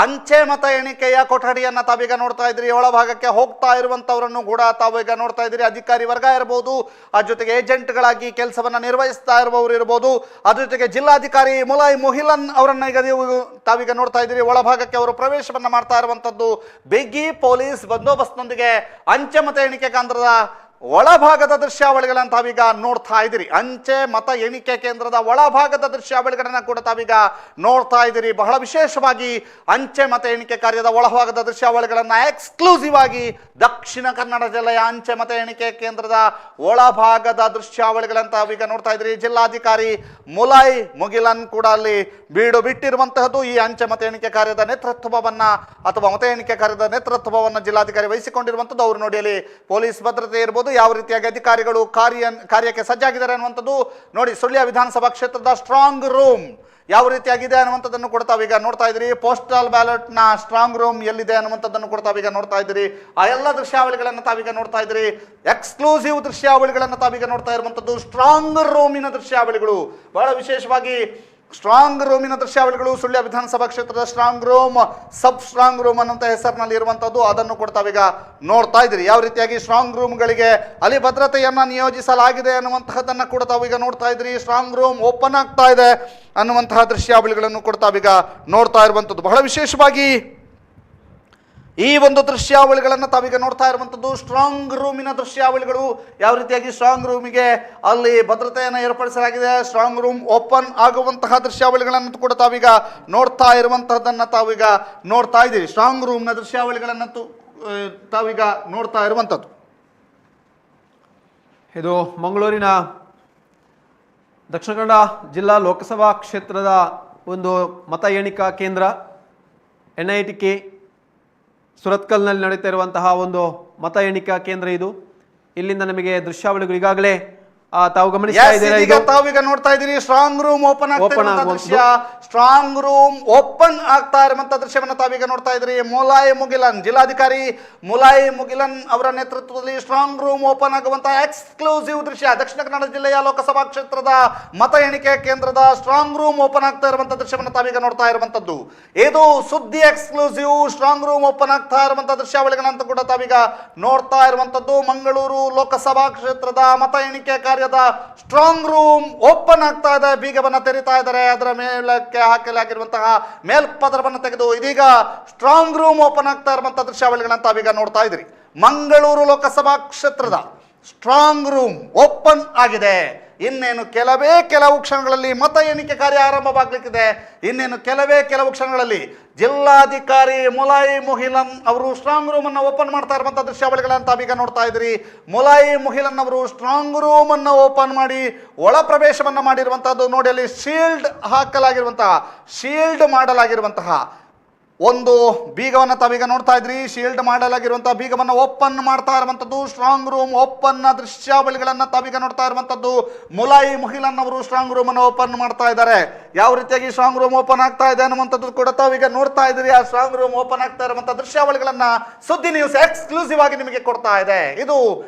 ಅಂಚೆ ಮತ ಎಣಿಕೆಯ ಕೊಠಡಿಯನ್ನು ತಾವೀಗ ನೋಡ್ತಾ ಇದ್ದೀರಿ. ಒಳಭಾಗಕ್ಕೆ ಹೋಗ್ತಾ ಇರುವಂತವರನ್ನು ಕೂಡ ತಾವೀಗ ನೋಡ್ತಾ ಇದ್ದೀರಿ. ಅಧಿಕಾರಿ ವರ್ಗ ಇರಬಹುದು, ಅದ್ರ ಜೊತೆಗೆ ಏಜೆಂಟ್ಗಳಾಗಿ ಕೆಲಸವನ್ನ ನಿರ್ವಹಿಸ್ತಾ ಇರುವವರು ಇರಬಹುದು, ಅದ್ರ ಜೊತೆಗೆ ಜಿಲ್ಲಾಧಿಕಾರಿ ಮುಲಾಯ್ ಮೊಹಿಲನ್ ಅವರನ್ನ ಈಗ ತಾವೀಗ ನೋಡ್ತಾ ಇದ್ದೀರಿ. ಒಳಭಾಗಕ್ಕೆ ಅವರು ಪ್ರವೇಶವನ್ನ ಮಾಡ್ತಾ ಇರುವಂತದ್ದು ಬಿಗಿ ಪೊಲೀಸ್ ಬಂದೋಬಸ್ತ್ನೊಂದಿಗೆ ಅಂಚೆ ಮತ ಎಣಿಕೆ ಕೇಂದ್ರದ ಒಳಭಾಗದ ದೃಶ್ಯಾವಳಿಗಳನ್ನು ತಾವೀಗ ನೋಡ್ತಾ ಇದ್ದೀರಿ. ಅಂಚೆ ಮತ ಎಣಿಕೆ ಕೇಂದ್ರದ ಒಳಭಾಗದ ದೃಶ್ಯಾವಳಿಗಳನ್ನ ಕೂಡ ತಾವೀಗ ನೋಡ್ತಾ ಇದ್ದೀರಿ. ಬಹಳ ವಿಶೇಷವಾಗಿ ಅಂಚೆ ಮತ ಎಣಿಕೆ ಕಾರ್ಯದ ಒಳಭಾಗದ ದೃಶ್ಯಾವಳಿಗಳನ್ನ ಎಕ್ಸ್ಕ್ಲೂಸಿವ್ ಆಗಿ ದಕ್ಷಿಣ ಕನ್ನಡ ಜಿಲ್ಲೆಯ ಅಂಚೆ ಮತ ಎಣಿಕೆ ಕೇಂದ್ರದ ಒಳಭಾಗದ ದೃಶ್ಯಾವಳಿಗಳನ್ನ ತಾವೀಗ ನೋಡ್ತಾ ಇದ್ದೀರಿ. ಜಿಲ್ಲಾಧಿಕಾರಿ ಮುಲಾಯ್ ಮೊಗಿಲನ್ ಕೂಡ ಅಲ್ಲಿ ಬೀಡು ಬಿಟ್ಟಿರುವಂತಹದ್ದು. ಈ ಅಂಚೆ ಮತ ಎಣಿಕೆ ಕಾರ್ಯದ ನೇತೃತ್ವವನ್ನ ಅಥವಾ ಮತ ಎಣಿಕೆ ಕಾರ್ಯದ ನೇತೃತ್ವವನ್ನು ಜಿಲ್ಲಾಧಿಕಾರಿ ವಹಿಸಿಕೊಂಡಿರುವಂತದ್ದು. ಅವರು ನೋಡಿ ಅಲ್ಲಿ ಪೊಲೀಸ್ ಭದ್ರತೆ ಇರಬಹುದು, ಯಾವ ರೀತಿಯಾಗಿ ಅಧಿಕಾರಿಗಳು ಕಾರ್ಯಕ್ಕೆ ಸಜ್ಜಾಗಿದ್ದಾರೆ ಅನ್ನುವಂಥದ್ದು ನೋಡಿ. ಸುಳ್ಯ ವಿಧಾನಸಭಾ ಕ್ಷೇತ್ರದ ಸ್ಟ್ರಾಂಗ್ ರೂಮ್ ಯಾವ ರೀತಿಯಾಗಿದೆ ಅನ್ನುವಂಥದ್ದನ್ನು ಕೂಡ ತಾವೀಗ ನೋಡ್ತಾ ಇದ್ದೀರಿ. ಪೋಸ್ಟಲ್ ಬ್ಯಾಲೆಟ್ ನ ಸ್ಟ್ರಾಂಗ್ ರೂಮ್ ಎಲ್ಲಿದೆ ಅನ್ನುವಂಥದ್ದನ್ನು ಕೂಡ ತಾವೀಗ ನೋಡ್ತಾ ಇದ್ದೀರಿ. ಆ ಎಲ್ಲ ದೃಶ್ಯಾವಳಿಗಳನ್ನು ತಾವೀಗ ನೋಡ್ತಾ ಇದ್ದೀರಿ. ಎಕ್ಸ್ಕ್ಲೂಸಿವ್ ದೃಶ್ಯಾವಳಿಗಳನ್ನು ತಾವೀಗ ನೋಡ್ತಾ ಇರುವಂಥದ್ದು ಸ್ಟ್ರಾಂಗ್ ರೂಮಿನ ದೃಶ್ಯಾವಳಿಗಳು. ಬಹಳ ವಿಶೇಷವಾಗಿ ಸ್ಟ್ರಾಂಗ್ ರೂಮಿನ ದೃಶ್ಯಾವಳಿಗಳು ಸುಳ್ಯ ವಿಧಾನಸಭಾ ಕ್ಷೇತ್ರದ ಸ್ಟ್ರಾಂಗ್ ರೂಮ್, ಸಬ್ ಸ್ಟ್ರಾಂಗ್ ರೂಮ್ ಅನ್ನುವಂಥ ಹೆಸರಿನಲ್ಲಿ ಇರುವಂತದ್ದು, ಅದನ್ನು ಕೂಡ ತಾವೀಗ ನೋಡ್ತಾ ಇದ್ದೀರಿ. ಯಾವ ರೀತಿಯಾಗಿ ಸ್ಟ್ರಾಂಗ್ ರೂಮ್ಗಳಿಗೆ ಅಲ್ಲಿ ಭದ್ರತೆಯನ್ನ ನಿಯೋಜಿಸಲಾಗಿದೆ ಅನ್ನುವಂತಹದನ್ನ ಕೂಡ ತಾವೀಗ ನೋಡ್ತಾ ಇದ್ದೀರಿ. ಸ್ಟ್ರಾಂಗ್ ರೂಮ್ ಓಪನ್ ಆಗ್ತಾ ಇದೆ ಅನ್ನುವಂತಹ ದೃಶ್ಯಾವಳಿಗಳನ್ನು ಕೂಡ ತಾವೀಗ ನೋಡ್ತಾ ಇರುವಂತದ್ದು. ಬಹಳ ವಿಶೇಷವಾಗಿ ಈ ಒಂದು ದೃಶ್ಯಾವಳಿಗಳನ್ನು ತಾವೀಗ ನೋಡ್ತಾ ಇರುವಂಥದ್ದು ಸ್ಟ್ರಾಂಗ್ ರೂಮಿನ ದೃಶ್ಯಾವಳಿಗಳು. ಯಾವ ರೀತಿಯಾಗಿ ಸ್ಟ್ರಾಂಗ್ ರೂಮಿಗೆ ಅಲ್ಲಿ ಭದ್ರತೆಯನ್ನು ಏರ್ಪಡಿಸಲಾಗಿದೆ, ಸ್ಟ್ರಾಂಗ್ ರೂಮ್ ಓಪನ್ ಆಗುವಂತಹ ದೃಶ್ಯಾವಳಿಗಳನ್ನು ಕೂಡ ತಾವೀಗ ನೋಡ್ತಾ ಇರುವಂತಹದನ್ನ ತಾವೀಗ ನೋಡ್ತಾ ಇದ್ದೀರಿ. ಸ್ಟ್ರಾಂಗ್ ರೂಮ್ನ ದೃಶ್ಯಾವಳಿಗಳನ್ನು ತಾವೀಗ ನೋಡ್ತಾ ಇರುವಂಥದ್ದು. ಇದು ಮಂಗಳೂರಿನ ದಕ್ಷಿಣ ಕನ್ನಡ ಜಿಲ್ಲಾ ಲೋಕಸಭಾ ಕ್ಷೇತ್ರದ ಒಂದು ಮತ ಎಣಿಕಾ ಕೇಂದ್ರ NITK ಸುರತ್ಕಲ್ನಲ್ಲಿ ನಡೀತಾ ಇರುವಂತಹ ಒಂದು ಮತ ಎಣಿಕಾ ಕೇಂದ್ರ ಇದು. ಇಲ್ಲಿಂದ ನಮಗೆ ದೃಶ್ಯಾವಳಿಗಳು ಈಗಾಗಲೇ ತಾವು ಗಮನಿಸ್ತಾ ಇದ್ದೀರಾ. ಈಗ ತಾವೀಗ ನೋಡ್ತಾ ಇದ್ದೀರಿ ಸ್ಟ್ರಾಂಗ್ ರೂಮ್ ಓಪನ್ ಆಗ್ತಾ ದೃಶ್ಯ, ಸ್ಟ್ರಾಂಗ್ ರೂಮ್ ಓಪನ್ ಆಗ್ತಾ ಇರುವಂತ ದೃಶ್ಯವನ್ನ ತಾವೀಗ ನೋಡ್ತಾ ಇದ್ರಿ. ಮುಲಾಯ್ ಮುಗಿಲನ್, ಜಿಲ್ಲಾಧಿಕಾರಿ ಮುಲಾಯ್ ಮುಗಿಲನ್ ಅವರ ನೇತೃತ್ವದಲ್ಲಿ ಸ್ಟ್ರಾಂಗ್ ರೂಮ್ ಓಪನ್ ಆಗುವಂತಹ ಎಕ್ಸ್ಕ್ಲೂಸಿವ್ ದೃಶ್ಯ. ದಕ್ಷಿಣ ಕನ್ನಡ ಜಿಲ್ಲೆಯ ಲೋಕಸಭಾ ಕ್ಷೇತ್ರದ ಮತ ಎಣಿಕೆ ಕೇಂದ್ರದ ಸ್ಟ್ರಾಂಗ್ ರೂಮ್ ಓಪನ್ ಆಗ್ತಾ ಇರುವಂತಹ ದೃಶ್ಯವನ್ನ ತಾವೀಗ ನೋಡ್ತಾ ಇರುವಂತದ್ದು. ಇದು ಸುದ್ದಿ ಎಕ್ಸ್ಕ್ಲೂಸಿವ್ ಸ್ಟ್ರಾಂಗ್ ರೂಮ್ ಓಪನ್ ಆಗ್ತಾ ಇರುವಂತಹ ದೃಶ್ಯಾವಳಿಗಳಂತ ಕೂಡ ತಾವೀಗ ನೋಡ್ತಾ ಇರುವಂತದ್ದು. ಮಂಗಳೂರು ಲೋಕಸಭಾ ಕ್ಷೇತ್ರದ ಮತ ಎಣಿಕೆ ಕಾರ್ಯದ ಸ್ಟ್ರಾಂಗ್ ರೂಮ್ ಓಪನ್ ಆಗ್ತಾ ಇದೆ. ಬೀಗವನ್ನ ತೆರಿತಾ ಇದ್ದಾರೆ. ಅದರ ಮೇಲಕ್ಕೆ ಹಾಕಲಾಗಿರುವಂತಹ ಮೇಲ್ಪದರವನ್ನು ತೆಗೆದು ಇದೀಗ ಸ್ಟ್ರಾಂಗ್ ರೂಮ್ ಓಪನ್ ಆಗ್ತಾ ಇರುವಂತಹ ದೃಶ್ಯಾವಳಿಗಳನ್ನ ತಾವೀಗ ನೋಡ್ತಾ ಇದ್ರಿ. ಮಂಗಳೂರು ಲೋಕಸಭಾ ಕ್ಷೇತ್ರದ ಸ್ಟ್ರಾಂಗ್ ರೂಮ್ ಓಪನ್ ಆಗಿದೆ. ಇನ್ನೇನು ಕೆಲವು ಕ್ಷಣಗಳಲ್ಲಿ ಮತ ಎಣಿಕೆ ಕಾರ್ಯ ಆರಂಭವಾಗಲಿಕ್ಕಿದೆ. ಇನ್ನೇನು ಕೆಲವು ಕ್ಷಣಗಳಲ್ಲಿ ಜಿಲ್ಲಾಧಿಕಾರಿ ಮುಲಾಯ್ ಮುಹಿಲನ್ ಅವರು ಸ್ಟ್ರಾಂಗ್ ರೂಮ್ ಅನ್ನು ಓಪನ್ ಮಾಡ್ತಾ ಇರುವಂತಹ ದೃಶ್ಯಾವಳಿಗಳನ್ನ ತಾವೀಗ ನೋಡ್ತಾ ಇದ್ರಿ. ಮುಲಾಯ್ ಮುಹಿಲನ್ ಅವರು ಸ್ಟ್ರಾಂಗ್ ರೂಮ್ ಅನ್ನು ಓಪನ್ ಮಾಡಿ ಒಳ ಪ್ರವೇಶವನ್ನ ಮಾಡಿರುವಂತಹದ್ದು ನೋಡಿ. ಅಲ್ಲಿ ಶೀಲ್ಡ್ ಮಾಡಲಾಗಿರುವಂತಹ ಒಂದು ಬೀಗವನ್ನು ತಾವೀಗ ನೋಡ್ತಾ ಇದ್ರಿ. ಶೀಲ್ಡ್ ಮಾಡಲಾಗಿರುವಂತಹ ಬೀಗವನ್ನು ಓಪನ್ ಮಾಡ್ತಾ ಇರುವಂತದ್ದು ಸ್ಟ್ರಾಂಗ್ ರೂಮ್ ಓಪನ್ ದೃಶ್ಯಾವಳಿಗಳನ್ನ ತಾವೀಗ ನೋಡ್ತಾ ಇರುವಂತದ್ದು. ಮುಲಾಯ್ ಮುಹಿಲನ್ ಅವರು ಸ್ಟ್ರಾಂಗ್ ರೂಮ್ ಅನ್ನು ಓಪನ್ ಮಾಡ್ತಾ ಇದ್ದಾರೆ. ಯಾವ ರೀತಿಯಾಗಿ ಸ್ಟ್ರಾಂಗ್ ರೂಮ್ ಓಪನ್ ಆಗ್ತಾ ಇದೆ ಅನ್ನುವಂಥದ್ದು ಕೂಡ ತಾವೀಗ ನೋಡ್ತಾ ಇದ್ರಿ. ಆ ಸ್ಟ್ರಾಂಗ್ ರೂಮ್ ಓಪನ್ ಆಗ್ತಾ ಇರುವಂತಹ ದೃಶ್ಯಾವಳಿಗಳನ್ನ ಸುದ್ದಿ ನ್ಯೂಸ್ ಎಕ್ಸ್ಕ್ಲೂಸಿವ್ ಆಗಿ ನಿಮಗೆ ಕೊಡ್ತಾ ಇದೆ. ಇದು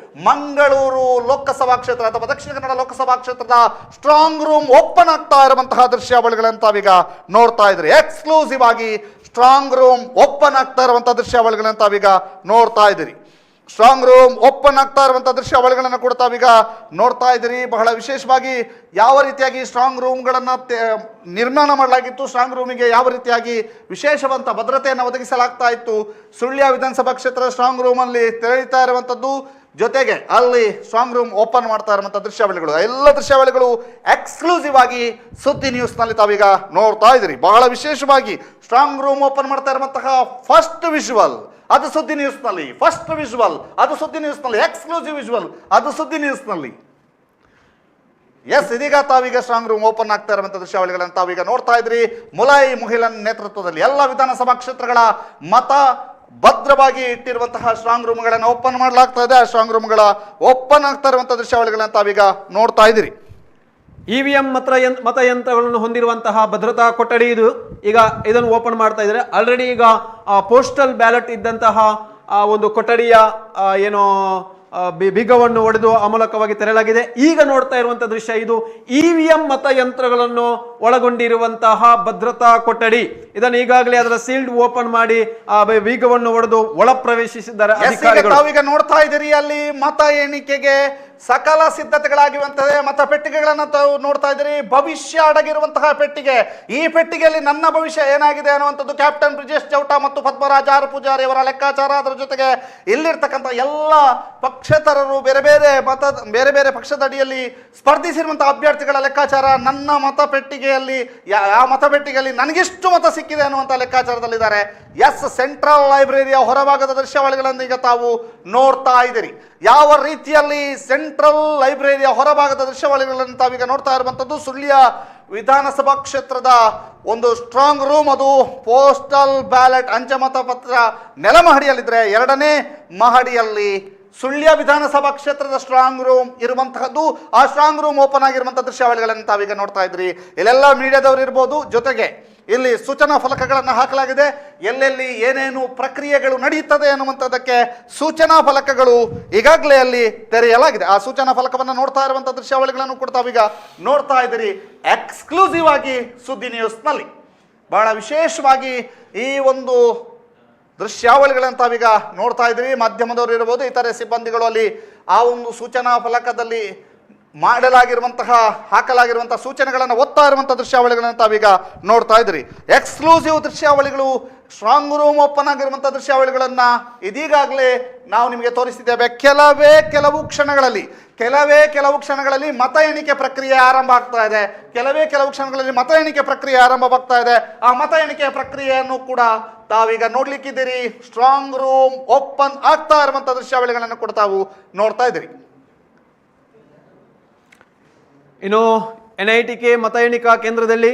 ಮಂಗಳೂರು ಲೋಕಸಭಾ ಕ್ಷೇತ್ರ ಅಥವಾ ದಕ್ಷಿಣ ಕನ್ನಡ ಲೋಕಸಭಾ ಕ್ಷೇತ್ರದ ಸ್ಟ್ರಾಂಗ್ ರೂಮ್ ಓಪನ್ ಆಗ್ತಾ ಇರುವಂತಹ ದೃಶ್ಯಾವಳಿಗಳನ್ನ ತಾವೀಗ ನೋಡ್ತಾ ಇದ್ರಿ. ಎಕ್ಸ್ಕ್ಲೂಸಿವ್ ಆಗಿ ಸ್ಟ್ರಾಂಗ್ ರೂಮ್ ಓಪನ್ ಆಗ್ತಾ ಇರುವಂತಹ ದೃಶ್ಯಾವಳಿಗಳನ್ನ ತಾವೀಗ ನೋಡ್ತಾ ಇದ್ದೀರಿ. ಸ್ಟ್ರಾಂಗ್ ರೂಮ್ ಓಪನ್ ಆಗ್ತಾ ಇರುವಂತಹ ದೃಶ್ಯಾವಳಿಗಳನ್ನು ಕೂಡ ತಾವೀಗ ನೋಡ್ತಾ ಇದ್ದೀರಿ. ಬಹಳ ವಿಶೇಷವಾಗಿ ಯಾವ ರೀತಿಯಾಗಿ ಸ್ಟ್ರಾಂಗ್ ರೂಮ್ಗಳನ್ನು ನಿರ್ಮಾಣ ಮಾಡಲಾಗಿತ್ತು, ಸ್ಟ್ರಾಂಗ್ ರೂಮಿಗೆ ಯಾವ ರೀತಿಯಾಗಿ ವಿಶೇಷವಂತ ಭದ್ರತೆಯನ್ನು ಒದಗಿಸಲಾಗ್ತಾ ಇತ್ತು. ಸುಳ್ಯ ವಿಧಾನಸಭಾ ಕ್ಷೇತ್ರದ ಸ್ಟ್ರಾಂಗ್ ರೂಮ್ ಅಲ್ಲಿ ತೆರೆಯುತ್ತಾ ಇರುವಂತದ್ದು, ಜೊತೆಗೆ ಅಲ್ಲಿ ಸ್ಟ್ರಾಂಗ್ ರೂಮ್ ಓಪನ್ ಮಾಡ್ತಾ ಇರುವಂತಹ ದೃಶ್ಯಾವಳಿಗಳು, ಎಲ್ಲ ದೃಶ್ಯಾವಳಿಗಳು ಎಕ್ಸ್ಕ್ಲೂಸಿವ್ ಆಗಿ ಸುದ್ದಿ ನ್ಯೂಸ್ ನಲ್ಲಿ ತಾವೀಗ ನೋಡ್ತಾ ಇದ್ದೀರಿ. ಬಹಳ ವಿಶೇಷವಾಗಿ ಸ್ಟ್ರಾಂಗ್ ರೂಮ್ ಓಪನ್ ಮಾಡ್ತಾ ಇರುವಂತಹ ಫಸ್ಟ್ ವಿಜುವಲ್ ಅದು ಸುದ್ದಿ ನ್ಯೂಸ್ ನಲ್ಲಿ, ಫಸ್ಟ್ ವಿಜುವಲ್ ಅದು ಸುದ್ದಿ ನ್ಯೂಸ್ ನಲ್ಲಿ, ಎಕ್ಸ್ಕ್ಲೂಸಿವ್ ವಿಜುವಲ್ ಅದು ಸುದ್ದಿ ನ್ಯೂಸ್ ನಲ್ಲಿ. ಇದೀಗ ತಾವೀಗ ಸ್ಟ್ರಾಂಗ್ ರೂಮ್ ಓಪನ್ ಆಗ್ತಾ ಇರುವಂತಹ ದೃಶ್ಯಾವಳಿಗಳನ್ನು ತಾವೀಗ ನೋಡ್ತಾ ಇದ್ರಿ. ಮುಲಾಯ್ ಮುಹಿಲನ್ ನೇತೃತ್ವದಲ್ಲಿ ಎಲ್ಲ ವಿಧಾನಸಭಾ ಕ್ಷೇತ್ರಗಳ ಮತ ಭದ್ರವಾಗಿ ಇಟ್ಟಿರುವಂತಹ ಸ್ಟ್ರಾಂಗ್ ರೂಮ್ಗಳನ್ನು ಓಪನ್ ಮಾಡಲಾಗ್ತಾ ಇದೆ. ಆ ಸ್ಟ್ರಾಂಗ್ ರೂಮ್ಗಳ ಓಪನ್ ಆಗ್ತಾ ಇರುವಂತಹ ದೃಶ್ಯಾವಳಿಗಳನ್ನ ತಾವೀಗ ನೋಡ್ತಾ ಇದ್ದೀರಿ. ಇವಿಎಂ ಮತಯಂತ್ರಗಳನ್ನು ಹೊಂದಿರುವಂತಹ ಭದ್ರತಾ ಕೊಠಡಿ ಇದು. ಈಗ ಇದನ್ನು ಓಪನ್ ಮಾಡ್ತಾ ಇದ್ದಾರೆ. ಆಲ್ರೆಡಿ ಈಗ ಪೋಸ್ಟಲ್ ಬ್ಯಾಲೆಟ್ ಇದ್ದಂತಹ ಒಂದು ಕೊಠಡಿಯ ಏನೋ ಬೀಗವನ್ನು ಒಡೆದು ಆ ಮೂಲಕವಾಗಿ ತೆರಲಾಗಿದೆ. ಈಗ ನೋಡ್ತಾ ಇರುವಂತಹ ದೃಶ್ಯ ಇದು ಇವಿಎಂ ಮತಯಂತ್ರಗಳನ್ನು ಒಳಗೊಂಡಿರುವಂತಹ ಭದ್ರತಾ ಕೊಠಡಿ. ಇದನ್ನು ಈಗಾಗಲೇ ಅದರ ಸೀಲ್ಡ್ ಓಪನ್ ಮಾಡಿ ಆ ಬೀಗವನ್ನು ಒಡೆದು ಒಳ ಪ್ರವೇಶಿಸಿದ್ದಾರೆ ಅಧಿಕಾರಿಗಳು. ತಾವೀಗ ನೋಡ್ತಾ ಇದ್ದೀರಿ ಅಲ್ಲಿ ಮತ ಎಣಿಕೆಗೆ ಸಕಲ ಸಿದ್ಧತೆಗಳಾಗಿರುವಂತಹ ಮತ ಪೆಟ್ಟಿಗೆಗಳನ್ನ ತಾವು ನೋಡ್ತಾ ಇದ್ದೀರಿ. ಭವಿಷ್ಯ ಅಡಗಿರುವಂತಹ ಪೆಟ್ಟಿಗೆ. ಈ ಪೆಟ್ಟಿಗೆಯಲ್ಲಿ ನನ್ನ ಭವಿಷ್ಯ ಏನಾಗಿದೆ ಅನ್ನುವಂಥದ್ದು ಕ್ಯಾಪ್ಟನ್ ಬ್ರಿಜೇಶ್ ಚೌಟಾ ಮತ್ತು ಪದ್ಮರಾಜ ಆರ್ ಪೂಜಾರಿ ಅವರ ಲೆಕ್ಕಾಚಾರ. ಅದರ ಜೊತೆಗೆ ಇಲ್ಲಿರ್ತಕ್ಕಂಥ ಎಲ್ಲ ಪಕ್ಷೇತರರು ಬೇರೆ ಬೇರೆ ಪಕ್ಷದ ಅಡಿಯಲ್ಲಿ ಸ್ಪರ್ಧಿಸಿರುವಂತಹ ಅಭ್ಯರ್ಥಿಗಳ ಲೆಕ್ಕಾಚಾರ. ನನ್ನ ಮತ ಪೆಟ್ಟಿಗೆಯಲ್ಲಿ ಆ ಮತ ಪೆಟ್ಟಿಗೆಯಲ್ಲಿ ನನಗೆಷ್ಟು ಮತ ಸಿಕ್ಕಿದೆ ಅನ್ನುವಂಥ ಲೆಕ್ಕಾಚಾರದಲ್ಲಿದ್ದಾರೆ. ಸೆಂಟ್ರಲ್ ಲೈಬ್ರರಿಯ ಹೊರಭಾಗದ ದೃಶ್ಯಾವಳಿಗಳನ್ನು ಈಗ ತಾವು ನೋಡ್ತಾ ಇದ್ದೀರಿ. ಯಾವ ರೀತಿಯಲ್ಲಿ ಸೆಂಟ್ರಲ್ ಲೈಬ್ರರಿಯ ಹೊರಭಾಗದ ದೃಶ್ಯಾವಳಿಗಳನ್ನು ತಾವೀಗ ನೋಡ್ತಾ ಇರುವಂಥದ್ದು ಸುಳ್ಯ ವಿಧಾನಸಭಾ ಕ್ಷೇತ್ರದ ಒಂದು ಸ್ಟ್ರಾಂಗ್ ರೂಮ್. ಅದು ಪೋಸ್ಟಲ್ ಬ್ಯಾಲೆಟ್ ಅಂಚೆ ಮತಪತ್ರ ನೆಲಮಹಡಿಯಲ್ಲಿದ್ದರೆ, ಎರಡನೇ ಮಹಡಿಯಲ್ಲಿ ಸುಳ್ಯ ವಿಧಾನಸಭಾ ಕ್ಷೇತ್ರದ ಸ್ಟ್ರಾಂಗ್ ರೂಮ್ ಇರುವಂತಹದ್ದು. ಆ ಸ್ಟ್ರಾಂಗ್ ರೂಮ್ ಓಪನ್ ಆಗಿರುವಂತಹ ದೃಶ್ಯಾವಳಿಗಳನ್ನು ತಾವೀಗ ನೋಡ್ತಾ ಇದ್ರಿ. ಇಲ್ಲೆಲ್ಲ ಮೀಡಿಯಾದವರು ಇರ್ಬೋದು. ಜೊತೆಗೆ ಇಲ್ಲಿ ಸೂಚನಾ ಫಲಕಗಳನ್ನು ಹಾಕಲಾಗಿದೆ. ಎಲ್ಲೆಲ್ಲಿ ಏನೇನು ಪ್ರಕ್ರಿಯೆಗಳು ನಡೆಯುತ್ತದೆ ಅನ್ನುವಂಥದ್ದಕ್ಕೆ ಸೂಚನಾ ಫಲಕಗಳು ಈಗಾಗಲೇ ಅಲ್ಲಿ ತೆರೆಯಲಾಗಿದೆ. ಆ ಸೂಚನಾ ಫಲಕವನ್ನು ನೋಡ್ತಾ ಇರುವಂತಹ ದೃಶ್ಯಾವಳಿಗಳನ್ನು ಕೂಡ ತಾವೀಗ ನೋಡ್ತಾ ಇದ್ದೀರಿ ಎಕ್ಸ್ಕ್ಲೂಸಿವ್ ಆಗಿ ಸುದ್ದಿ ನ್ಯೂಸ್ನಲ್ಲಿ. ಬಹಳ ವಿಶೇಷವಾಗಿ ಈ ಒಂದು ದೃಶ್ಯಾವಳಿಗಳನ್ನು ತಾವೀಗ ನೋಡ್ತಾ ಇದ್ದೀರಿ. ಮಾಧ್ಯಮದವರು ಇರ್ಬೋದು, ಇತರೆ ಸಿಬ್ಬಂದಿಗಳು ಅಲ್ಲಿ ಆ ಒಂದು ಸೂಚನಾ ಫಲಕದಲ್ಲಿ ಹಾಕಲಾಗಿರುವಂತಹ ಸೂಚನೆಗಳನ್ನು ಓದ್ತಾ ಇರುವಂತಹ ದೃಶ್ಯಾವಳಿಗಳನ್ನು ತಾವೀಗ ನೋಡ್ತಾ ಇದ್ರಿ. ಎಕ್ಸ್ಕ್ಲೂಸಿವ್ ದೃಶ್ಯಾವಳಿಗಳು, ಸ್ಟ್ರಾಂಗ್ ರೂಮ್ ಓಪನ್ ಆಗಿರುವಂತಹ ದೃಶ್ಯಾವಳಿಗಳನ್ನ ಇದೀಗಾಗಲೇ ನಾವು ನಿಮಗೆ ತೋರಿಸಿದ್ದೇವೆ. ಕೆಲವು ಕ್ಷಣಗಳಲ್ಲಿ ಮತ ಎಣಿಕೆ ಪ್ರಕ್ರಿಯೆ ಆರಂಭ ಆಗ್ತಾ ಇದೆ. ಕೆಲವು ಕ್ಷಣಗಳಲ್ಲಿ ಮತ ಎಣಿಕೆ ಪ್ರಕ್ರಿಯೆ ಆರಂಭವಾಗ್ತಾ ಇದೆ. ಆ ಮತ ಎಣಿಕೆ ಪ್ರಕ್ರಿಯೆಯನ್ನು ಕೂಡ ತಾವೀಗ ನೋಡ್ಲಿಕ್ಕಿದ್ದೀರಿ. ಸ್ಟ್ರಾಂಗ್ ರೂಮ್ ಓಪನ್ ಆಗ್ತಾ ಇರುವಂತಹ ದೃಶ್ಯಾವಳಿಗಳನ್ನು ಕೂಡ ತಾವು ನೋಡ್ತಾ ಇದ್ದೀರಿ. ಇನ್ನು NITK ಮತ ಎಣಿಕಾ ಕೇಂದ್ರದಲ್ಲಿ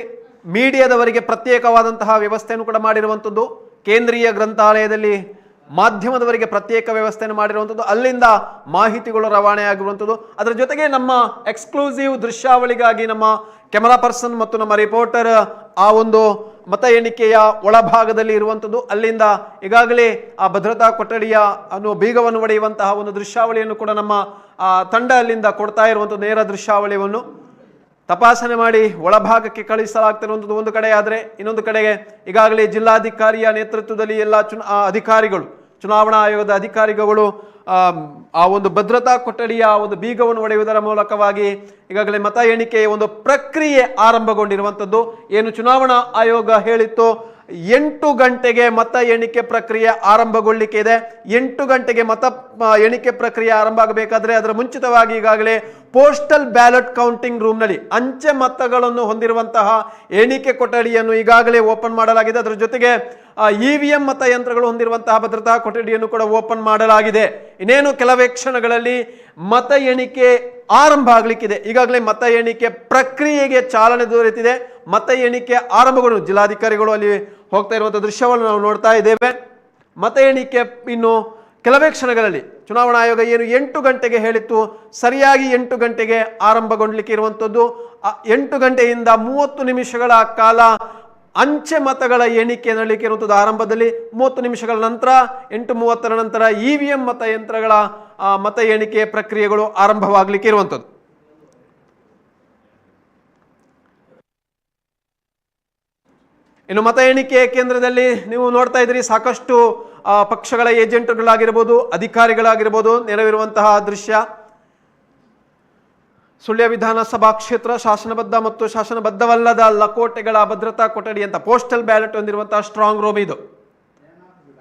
ಮೀಡಿಯಾದವರಿಗೆ ಪ್ರತ್ಯೇಕವಾದಂತಹ ವ್ಯವಸ್ಥೆಯನ್ನು ಕೂಡ ಮಾಡಿರುವಂಥದ್ದು. ಕೇಂದ್ರೀಯ ಗ್ರಂಥಾಲಯದಲ್ಲಿ ಮಾಧ್ಯಮದವರಿಗೆ ಪ್ರತ್ಯೇಕ ವ್ಯವಸ್ಥೆಯನ್ನು ಮಾಡಿರುವಂಥದ್ದು, ಅಲ್ಲಿಂದ ಮಾಹಿತಿಗಳು ರವಾನೆ ಆಗಿರುವಂಥದ್ದು. ಅದರ ಜೊತೆಗೆ ನಮ್ಮ ಎಕ್ಸ್ಕ್ಲೂಸಿವ್ ದೃಶ್ಯಾವಳಿಗಾಗಿ ನಮ್ಮ ಕ್ಯಾಮರಾ ಪರ್ಸನ್ ಮತ್ತು ನಮ್ಮ ರಿಪೋರ್ಟರ್ ಆ ಒಂದು ಮತ ಎಣಿಕೆಯ ಒಳಭಾಗದಲ್ಲಿ ಇರುವಂಥದ್ದು. ಅಲ್ಲಿಂದ ಈಗಾಗಲೇ ಆ ಭದ್ರತಾ ಕೊಠಡಿಯ ಬೀಗವನ್ನು ಒಡೆಯುವಂತಹ ಒಂದು ದೃಶ್ಯಾವಳಿಯನ್ನು ಕೂಡ ನಮ್ಮ ತಂಡ ಅಲ್ಲಿಂದ ಕೊಡ್ತಾ ಇರುವಂಥದ್ದು. ನೇರ ದೃಶ್ಯಾವಳಿಯನ್ನು ತಪಾಸಣೆ ಮಾಡಿ ಒಳಭಾಗಕ್ಕೆ ಕಳಿಸಲಾಗ್ತಿರುವಂಥದ್ದು ಒಂದು ಕಡೆ. ಆದರೆ ಇನ್ನೊಂದು ಕಡೆಗೆ ಈಗಾಗಲೇ ಜಿಲ್ಲಾಧಿಕಾರಿಯ ನೇತೃತ್ವದಲ್ಲಿ ಎಲ್ಲ ಅಧಿಕಾರಿಗಳು, ಚುನಾವಣಾ ಆಯೋಗದ ಅಧಿಕಾರಿಗಳು ಆ ಒಂದು ಭದ್ರತಾ ಕೊಠಡಿಯ ಒಂದು ಬೀಗವನ್ನು ಒಡೆಯುವುದರ ಮೂಲಕವಾಗಿ ಈಗಾಗಲೇ ಮತ ಎಣಿಕೆಯ ಒಂದು ಪ್ರಕ್ರಿಯೆ ಆರಂಭಗೊಂಡಿರುವಂಥದ್ದು. ಏನು ಚುನಾವಣಾ ಆಯೋಗ ಹೇಳಿತ್ತು 8 ಗಂಟೆಗೆ ಮತ ಎಣಿಕೆ ಪ್ರಕ್ರಿಯೆ ಆರಂಭಗೊಳ್ಳಿಕ್ಕೆ ಇದೆ. 8 ಗಂಟೆಗೆ ಮತ ಎಣಿಕೆ ಪ್ರಕ್ರಿಯೆ ಆರಂಭ ಆಗಬೇಕಾದ್ರೆ ಅದರ ಮುಂಚಿತವಾಗಿ ಈಗಾಗಲೇ ಪೋಸ್ಟಲ್ ಬ್ಯಾಲೆಟ್ ಕೌಂಟಿಂಗ್ ರೂಮ್ನಲ್ಲಿ ಅಂಚೆ ಮತಗಳನ್ನು ಹೊಂದಿರುವಂತಹ ಎಣಿಕೆ ಕೊಠಡಿಯನ್ನು ಈಗಾಗಲೇ ಓಪನ್ ಮಾಡಲಾಗಿದೆ. ಅದರ ಜೊತೆಗೆ EVM ಮತಯಂತ್ರಗಳು ಹೊಂದಿರುವಂತಹ ಭದ್ರತಾ ಕೊಠಡಿಯನ್ನು ಕೂಡ ಓಪನ್ ಮಾಡಲಾಗಿದೆ. ಇನ್ನೇನು ಕೆಲವೇ ಕ್ಷಣಗಳಲ್ಲಿ ಮತ ಎಣಿಕೆ ಆರಂಭ ಆಗಲಿಕ್ಕಿದೆ. ಈಗಾಗಲೇ ಮತ ಎಣಿಕೆ ಪ್ರಕ್ರಿಯೆಗೆ ಚಾಲನೆ ದೊರೆತಿದೆ. ಮತ ಎಣಿಕೆ ಆರಂಭಗೊಂಡು ಜಿಲ್ಲಾಧಿಕಾರಿಗಳು ಅಲ್ಲಿ ಹೋಗ್ತಾ ಇರುವಂತಹ ದೃಶ್ಯವನ್ನು ನಾವು ನೋಡ್ತಾ ಇದ್ದೇವೆ. ಮತ ಎಣಿಕೆ ಇನ್ನು ಕೆಲವೇ ಕ್ಷಣಗಳಲ್ಲಿ ಚುನಾವಣಾ ಆಯೋಗ ಏನು 8 ಗಂಟೆಗೆ ಹೇಳಿತ್ತು, ಸರಿಯಾಗಿ 8 ಗಂಟೆಗೆ ಆರಂಭಗೊಳ್ಳಲಿಕ್ಕೆ ಇರುವಂಥದ್ದು. 8 ಗಂಟೆಯಿಂದ 30 ನಿಮಿಷಗಳ ಕಾಲ ಅಂಚೆ ಮತಗಳ ಎಣಿಕೆ ನಡಲಿಕ್ಕೆ ಇರುವಂಥದ್ದು. ಆರಂಭದಲ್ಲಿ 30 ನಿಮಿಷಗಳ ನಂತರ 8:30 ನಂತರ EVM ಮತಯಂತ್ರಗಳ ಮತ ಎಣಿಕೆ ಪ್ರಕ್ರಿಯೆಗಳು ಆರಂಭವಾಗಲಿಕ್ಕೆ ಇರುವಂಥದ್ದು. ಇನ್ನು ಮತ ಎಣಿಕೆ ಕೇಂದ್ರದಲ್ಲಿ ನೀವು ನೋಡ್ತಾ ಇದ್ದೀರಿ, ಸಾಕಷ್ಟು ಪಕ್ಷಗಳ ಏಜೆಂಟ್ಗಳಾಗಿರ್ಬೋದು, ಅಧಿಕಾರಿಗಳಾಗಿರ್ಬೋದು ನೆರವಿರುವಂತಹ ದೃಶ್ಯ. ಸುಳ್ಯ ವಿಧಾನಸಭಾ ಕ್ಷೇತ್ರ ಶಾಸನಬದ್ಧ ಮತ್ತು ಶಾಸನಬದ್ಧವಲ್ಲದ ಲಕೋಟೆಗಳ ಭದ್ರತಾ ಕೊಠಡಿ ಅಂತ ಪೋಸ್ಟಲ್ ಬ್ಯಾಲೆಟ್ ಹೊಂದಿರುವಂತಹ ಸ್ಟ್ರಾಂಗ್ ರೂಮ್ ಇದು.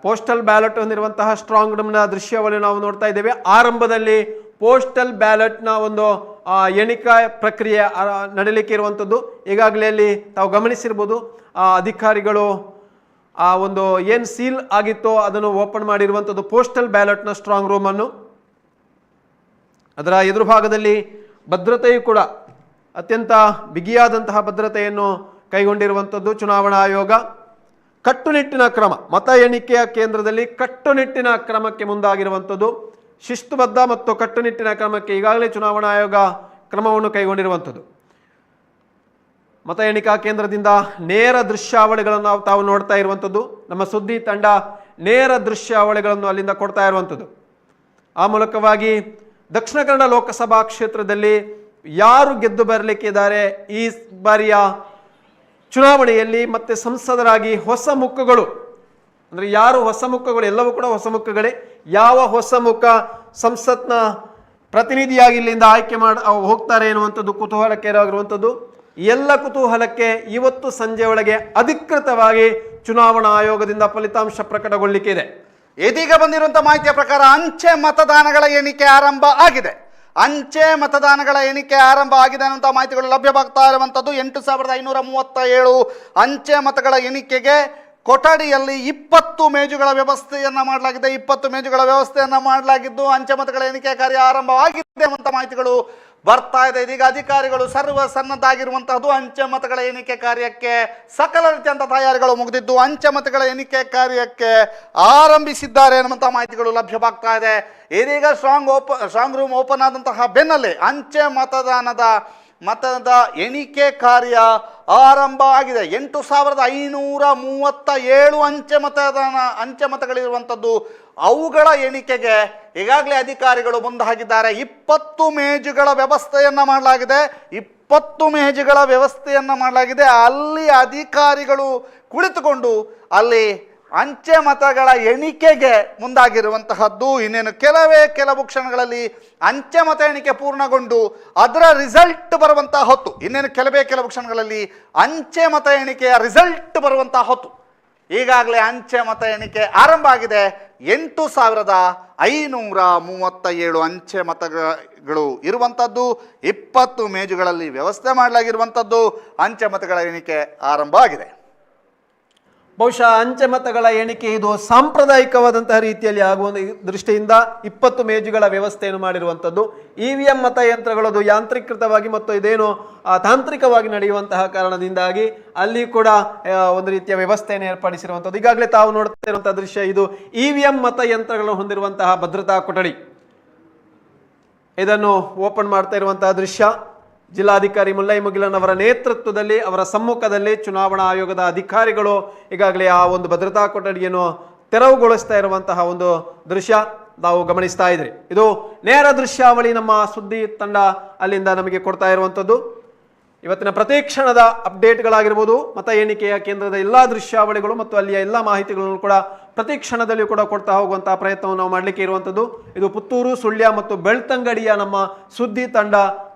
ಪೋಸ್ಟಲ್ ಬ್ಯಾಲೆಟ್ ಹೊಂದಿರುವಂತಹ ಸ್ಟ್ರಾಂಗ್ ರೂಮ್ನ ದೃಶ್ಯಾವಳಿ ನಾವು ನೋಡ್ತಾ ಇದ್ದೇವೆ. ಆರಂಭದಲ್ಲಿ ಪೋಸ್ಟಲ್ ಬ್ಯಾಲೆಟ್ನ ಒಂದು ಎಣಿಕಾ ಪ್ರಕ್ರಿಯೆ ನಡೀಲಿಕ್ಕೆ ಇರುವಂಥದ್ದು. ಈಗಾಗಲೇ ಅಲ್ಲಿ ತಾವು ಗಮನಿಸಿರ್ಬೋದು, ಅಧಿಕಾರಿಗಳು ಆ ಒಂದು ಏನು ಸೀಲ್ ಆಗಿತ್ತೋ ಅದನ್ನು ಓಪನ್ ಮಾಡಿರುವಂಥದ್ದು ಪೋಸ್ಟಲ್ ಬ್ಯಾಲೆಟ್ನ ಸ್ಟ್ರಾಂಗ್ ರೂಮನ್ನು. ಅದರ ಎದುರು ಭಾಗದಲ್ಲಿ ಭದ್ರತೆಯು ಕೂಡ ಅತ್ಯಂತ ಬಿಗಿಯಾದಂತಹ ಭದ್ರತೆಯನ್ನು ಕೈಗೊಂಡಿರುವಂಥದ್ದು ಚುನಾವಣಾ ಆಯೋಗ. ಕಟ್ಟುನಿಟ್ಟಿನ ಕ್ರಮ, ಮತ ಎಣಿಕೆಯ ಕೇಂದ್ರದಲ್ಲಿ ಕಟ್ಟುನಿಟ್ಟಿನ ಕ್ರಮಕ್ಕೆ ಮುಂದಾಗಿರುವಂಥದ್ದು. ಶಿಸ್ತುಬದ್ಧ ಮತ್ತು ಕಟ್ಟುನಿಟ್ಟಿನ ಕ್ರಮಕ್ಕೆ ಈಗಾಗಲೇ ಚುನಾವಣಾ ಆಯೋಗ ಕ್ರಮವನ್ನು ಕೈಗೊಂಡಿರುವಂಥದ್ದು. ಮತ ಎಣಿಕಾ ಕೇಂದ್ರದಿಂದ ನೇರ ದೃಶ್ಯಾವಳಿಗಳನ್ನು ತಾವು ನೋಡ್ತಾ ಇರುವಂಥದ್ದು. ನಮ್ಮ ಸುದ್ದಿ ತಂಡ ನೇರ ದೃಶ್ಯಾವಳಿಗಳನ್ನು ಅಲ್ಲಿಂದ ಕೊಡ್ತಾ ಇರುವಂಥದ್ದು. ಆ ಮೂಲಕವಾಗಿ ದಕ್ಷಿಣ ಕನ್ನಡ ಲೋಕಸಭಾ ಕ್ಷೇತ್ರದಲ್ಲಿ ಯಾರು ಗೆದ್ದು ಬರಲಿಕ್ಕಿದ್ದಾರೆ ಈ ಬಾರಿಯ ಚುನಾವಣೆಯಲ್ಲಿ, ಮತ್ತೆ ಸಂಸದರಾಗಿ ಹೊಸ ಮುಖಗಳು ಅಂದರೆ ಯಾರು ಹೊಸ ಮುಖಗಳು, ಎಲ್ಲವೂ ಕೂಡ ಹೊಸ ಮುಖಗಳೇ. ಯಾವ ಹೊಸ ಮುಖ ಸಂಸತ್ನ ಪ್ರತಿನಿಧಿಯಾಗಿ ಇಲ್ಲಿಂದ ಆಯ್ಕೆ ಹೋಗ್ತಾರೆ ಎನ್ನುವಂಥದ್ದು ಕುತೂಹಲಕರವಾಗಿರುವಂಥದ್ದು. ಎಲ್ಲ ಕುತೂಹಲಕ್ಕೆ ಇವತ್ತು ಸಂಜೆ ಒಳಗೆ ಅಧಿಕೃತವಾಗಿ ಚುನಾವಣಾ ಆಯೋಗದಿಂದ ಫಲಿತಾಂಶ ಪ್ರಕಟಗೊಳ್ಳಿಕ್ಕೆ ಇದೆ. ಇದೀಗ ಬಂದಿರುವಂತಹ ಮಾಹಿತಿಯ ಪ್ರಕಾರ ಅಂಚೆ ಮತದಾನಗಳ ಎಣಿಕೆ ಆರಂಭ ಆಗಿದೆ. ಅಂಚೆ ಮತದಾನಗಳ ಎಣಿಕೆ ಆರಂಭ ಆಗಿದೆ ಅನ್ನುವಂಥ ಮಾಹಿತಿಗಳು ಲಭ್ಯವಾಗ್ತಾ ಇರುವಂಥದ್ದು. 8537 ಅಂಚೆ ಮತಗಳ ಎಣಿಕೆಗೆ ಕೊಠಡಿಯಲ್ಲಿ 20 ಮೇಜುಗಳ ವ್ಯವಸ್ಥೆಯನ್ನು ಮಾಡಲಾಗಿದೆ. 20 ಮೇಜುಗಳ ವ್ಯವಸ್ಥೆಯನ್ನು ಮಾಡಲಾಗಿದ್ದು ಅಂಚೆ ಮತಗಳ ಎಣಿಕೆ ಕಾರ್ಯ ಆರಂಭವಾಗಿದೆ ಅನ್ನುವಂಥ ಮಾಹಿತಿಗಳು ಬರ್ತಾ ಇದೆ. ಇದೀಗ ಅಧಿಕಾರಿಗಳು ಸರ್ವ ಸನ್ನದ್ಧಾಗಿರುವಂತಹದ್ದು. ಅಂಚೆ ಮತಗಳ ಎಣಿಕೆ ಕಾರ್ಯಕ್ಕೆ ಸಕಲ ರೀತಿಯಂತ ತಯಾರಿಗಳು ಮುಗಿದಿದ್ದು ಅಂಚೆ ಮತಗಳ ಎಣಿಕೆ ಕಾರ್ಯಕ್ಕೆ ಆರಂಭಿಸಿದ್ದಾರೆ ಅನ್ನುವಂಥ ಮಾಹಿತಿಗಳು ಲಭ್ಯವಾಗ್ತಾ ಇದೆ. ಇದೀಗ ಸ್ಟ್ರಾಂಗ್ ರೂಮ್ ಓಪನ್ ಆದಂತಹ ಬೆನ್ನಲ್ಲೇ ಅಂಚೆ ಮತದ ಎಣಿಕೆ ಕಾರ್ಯ ಆರಂಭ ಆಗಿದೆ. 8537 ಅಂಚೆ ಮತಗಳಿರುವಂಥದ್ದು. ಅವುಗಳ ಎಣಿಕೆಗೆ ಈಗಾಗಲೇ ಅಧಿಕಾರಿಗಳು ಮುಂದಾಗಿದ್ದಾರೆ. 20 ಮೇಜುಗಳ ವ್ಯವಸ್ಥೆಯನ್ನು ಮಾಡಲಾಗಿದೆ. 20 ಮೇಜುಗಳ ವ್ಯವಸ್ಥೆಯನ್ನು ಮಾಡಲಾಗಿದೆ. ಅಲ್ಲಿ ಅಧಿಕಾರಿಗಳು ಕುಳಿತುಕೊಂಡು ಅಲ್ಲಿ ಅಂಚೆ ಮತಗಳ ಎಣಿಕೆಗೆ ಮುಂದಾಗಿರುವಂತಹದ್ದು. ಇನ್ನೇನು ಕೆಲವು ಕ್ಷಣಗಳಲ್ಲಿ ಅಂಚೆ ಮತ ಎಣಿಕೆ ಪೂರ್ಣಗೊಂಡು ಅದರ ರಿಸಲ್ಟ್ ಬರುವಂತಹ ಹೊತ್ತು. ಇನ್ನೇನು ಕೆಲವು ಕ್ಷಣಗಳಲ್ಲಿ ಅಂಚೆ ಮತ ಎಣಿಕೆಯ ರಿಸಲ್ಟ್ ಬರುವಂತಹ ಹೊತ್ತು. ಈಗಾಗಲೇ ಅಂಚೆ ಮತ ಎಣಿಕೆ ಆರಂಭ ಆಗಿದೆ. 8537 ಅಂಚೆ ಮತಗಳು ಇರುವಂಥದ್ದು. 20 ಮೇಜುಗಳಲ್ಲಿ ವ್ಯವಸ್ಥೆ ಮಾಡಲಾಗಿರುವಂಥದ್ದು. ಅಂಚೆ ಮತಗಳ ಎಣಿಕೆ ಆರಂಭ ಆಗಿದೆ. ಬಹುಶಃ ಅಂಚೆ ಮತಗಳ ಎಣಿಕೆ ಇದು ಸಾಂಪ್ರದಾಯಿಕವಾದಂತಹ ರೀತಿಯಲ್ಲಿ ಆಗುವ ದೃಷ್ಟಿಯಿಂದ 20 ಮೇಜುಗಳ ವ್ಯವಸ್ಥೆಯನ್ನು ಮಾಡಿರುವಂಥದ್ದು. EVM ಮತಯಂತ್ರಗಳದು ಯಾಂತ್ರೀಕೃತವಾಗಿ ಮತ್ತು ಇದೇನು ತಾಂತ್ರಿಕವಾಗಿ ನಡೆಯುವಂತಹ ಕಾರಣದಿಂದಾಗಿ ಅಲ್ಲಿ ಕೂಡ ಒಂದು ರೀತಿಯ ವ್ಯವಸ್ಥೆಯನ್ನು ಏರ್ಪಡಿಸಿರುವಂಥದ್ದು. ಈಗಾಗಲೇ ತಾವು ನೋಡ್ತಾ ಇರುವಂತಹ ದೃಶ್ಯ ಇದು EVM ಮತಯಂತ್ರಗಳನ್ನು ಹೊಂದಿರುವಂತಹ ಭದ್ರತಾ ಕೊಠಡಿ. ಇದನ್ನು ಓಪನ್ ಮಾಡ್ತಾ ಇರುವಂತಹ ದೃಶ್ಯ ಜಿಲ್ಲಾಧಿಕಾರಿ ಮುಲ್ಲೈ ಮುಗಿಲನ್ ಅವರ ನೇತೃತ್ವದಲ್ಲಿ, ಅವರ ಸಮ್ಮುಖದಲ್ಲಿ ಚುನಾವಣಾ ಆಯೋಗದ ಅಧಿಕಾರಿಗಳು ಈಗಾಗಲೇ ಆ ಒಂದು ಭದ್ರತಾ ಕೊಠಡಿಯನ್ನು ತೆರವುಗೊಳಿಸ್ತಾ ಇರುವಂತಹ ಒಂದು ದೃಶ್ಯ ನಾವು ಗಮನಿಸ್ತಾ ಇದ್ರಿ. ಇದು ನೇರ ದೃಶ್ಯಾವಳಿ ನಮ್ಮ ಸುದ್ದಿ ತಂಡ ಅಲ್ಲಿಂದ ನಮಗೆ ಕೊಡ್ತಾ ಇರುವಂಥದ್ದು. ಇವತ್ತಿನ ಪ್ರತಿಕ್ಷಣದ ಅಪ್ಡೇಟ್ಗಳಾಗಿರ್ಬೋದು, ಮತ ಎಣಿಕೆಯ ಕೇಂದ್ರದ ಎಲ್ಲ ದೃಶ್ಯಾವಳಿಗಳು ಮತ್ತು ಅಲ್ಲಿಯ ಎಲ್ಲ ಮಾಹಿತಿಗಳನ್ನು ಕೂಡ ಪ್ರತಿಕ್ಷಣದಲ್ಲಿಯೂ ಕೂಡ ಕೊಡ್ತಾ ಹೋಗುವಂತಹ ಪ್ರಯತ್ನವನ್ನು ನಾವು ಮಾಡಲಿಕ್ಕೆ ಇರುವಂಥದ್ದು. ಇದು ಪುತ್ತೂರು, ಸುಳ್ಯ ಮತ್ತು ಬೆಳ್ತಂಗಡಿಯ ನಮ್ಮ ಸುದ್ದಿ ತಂಡ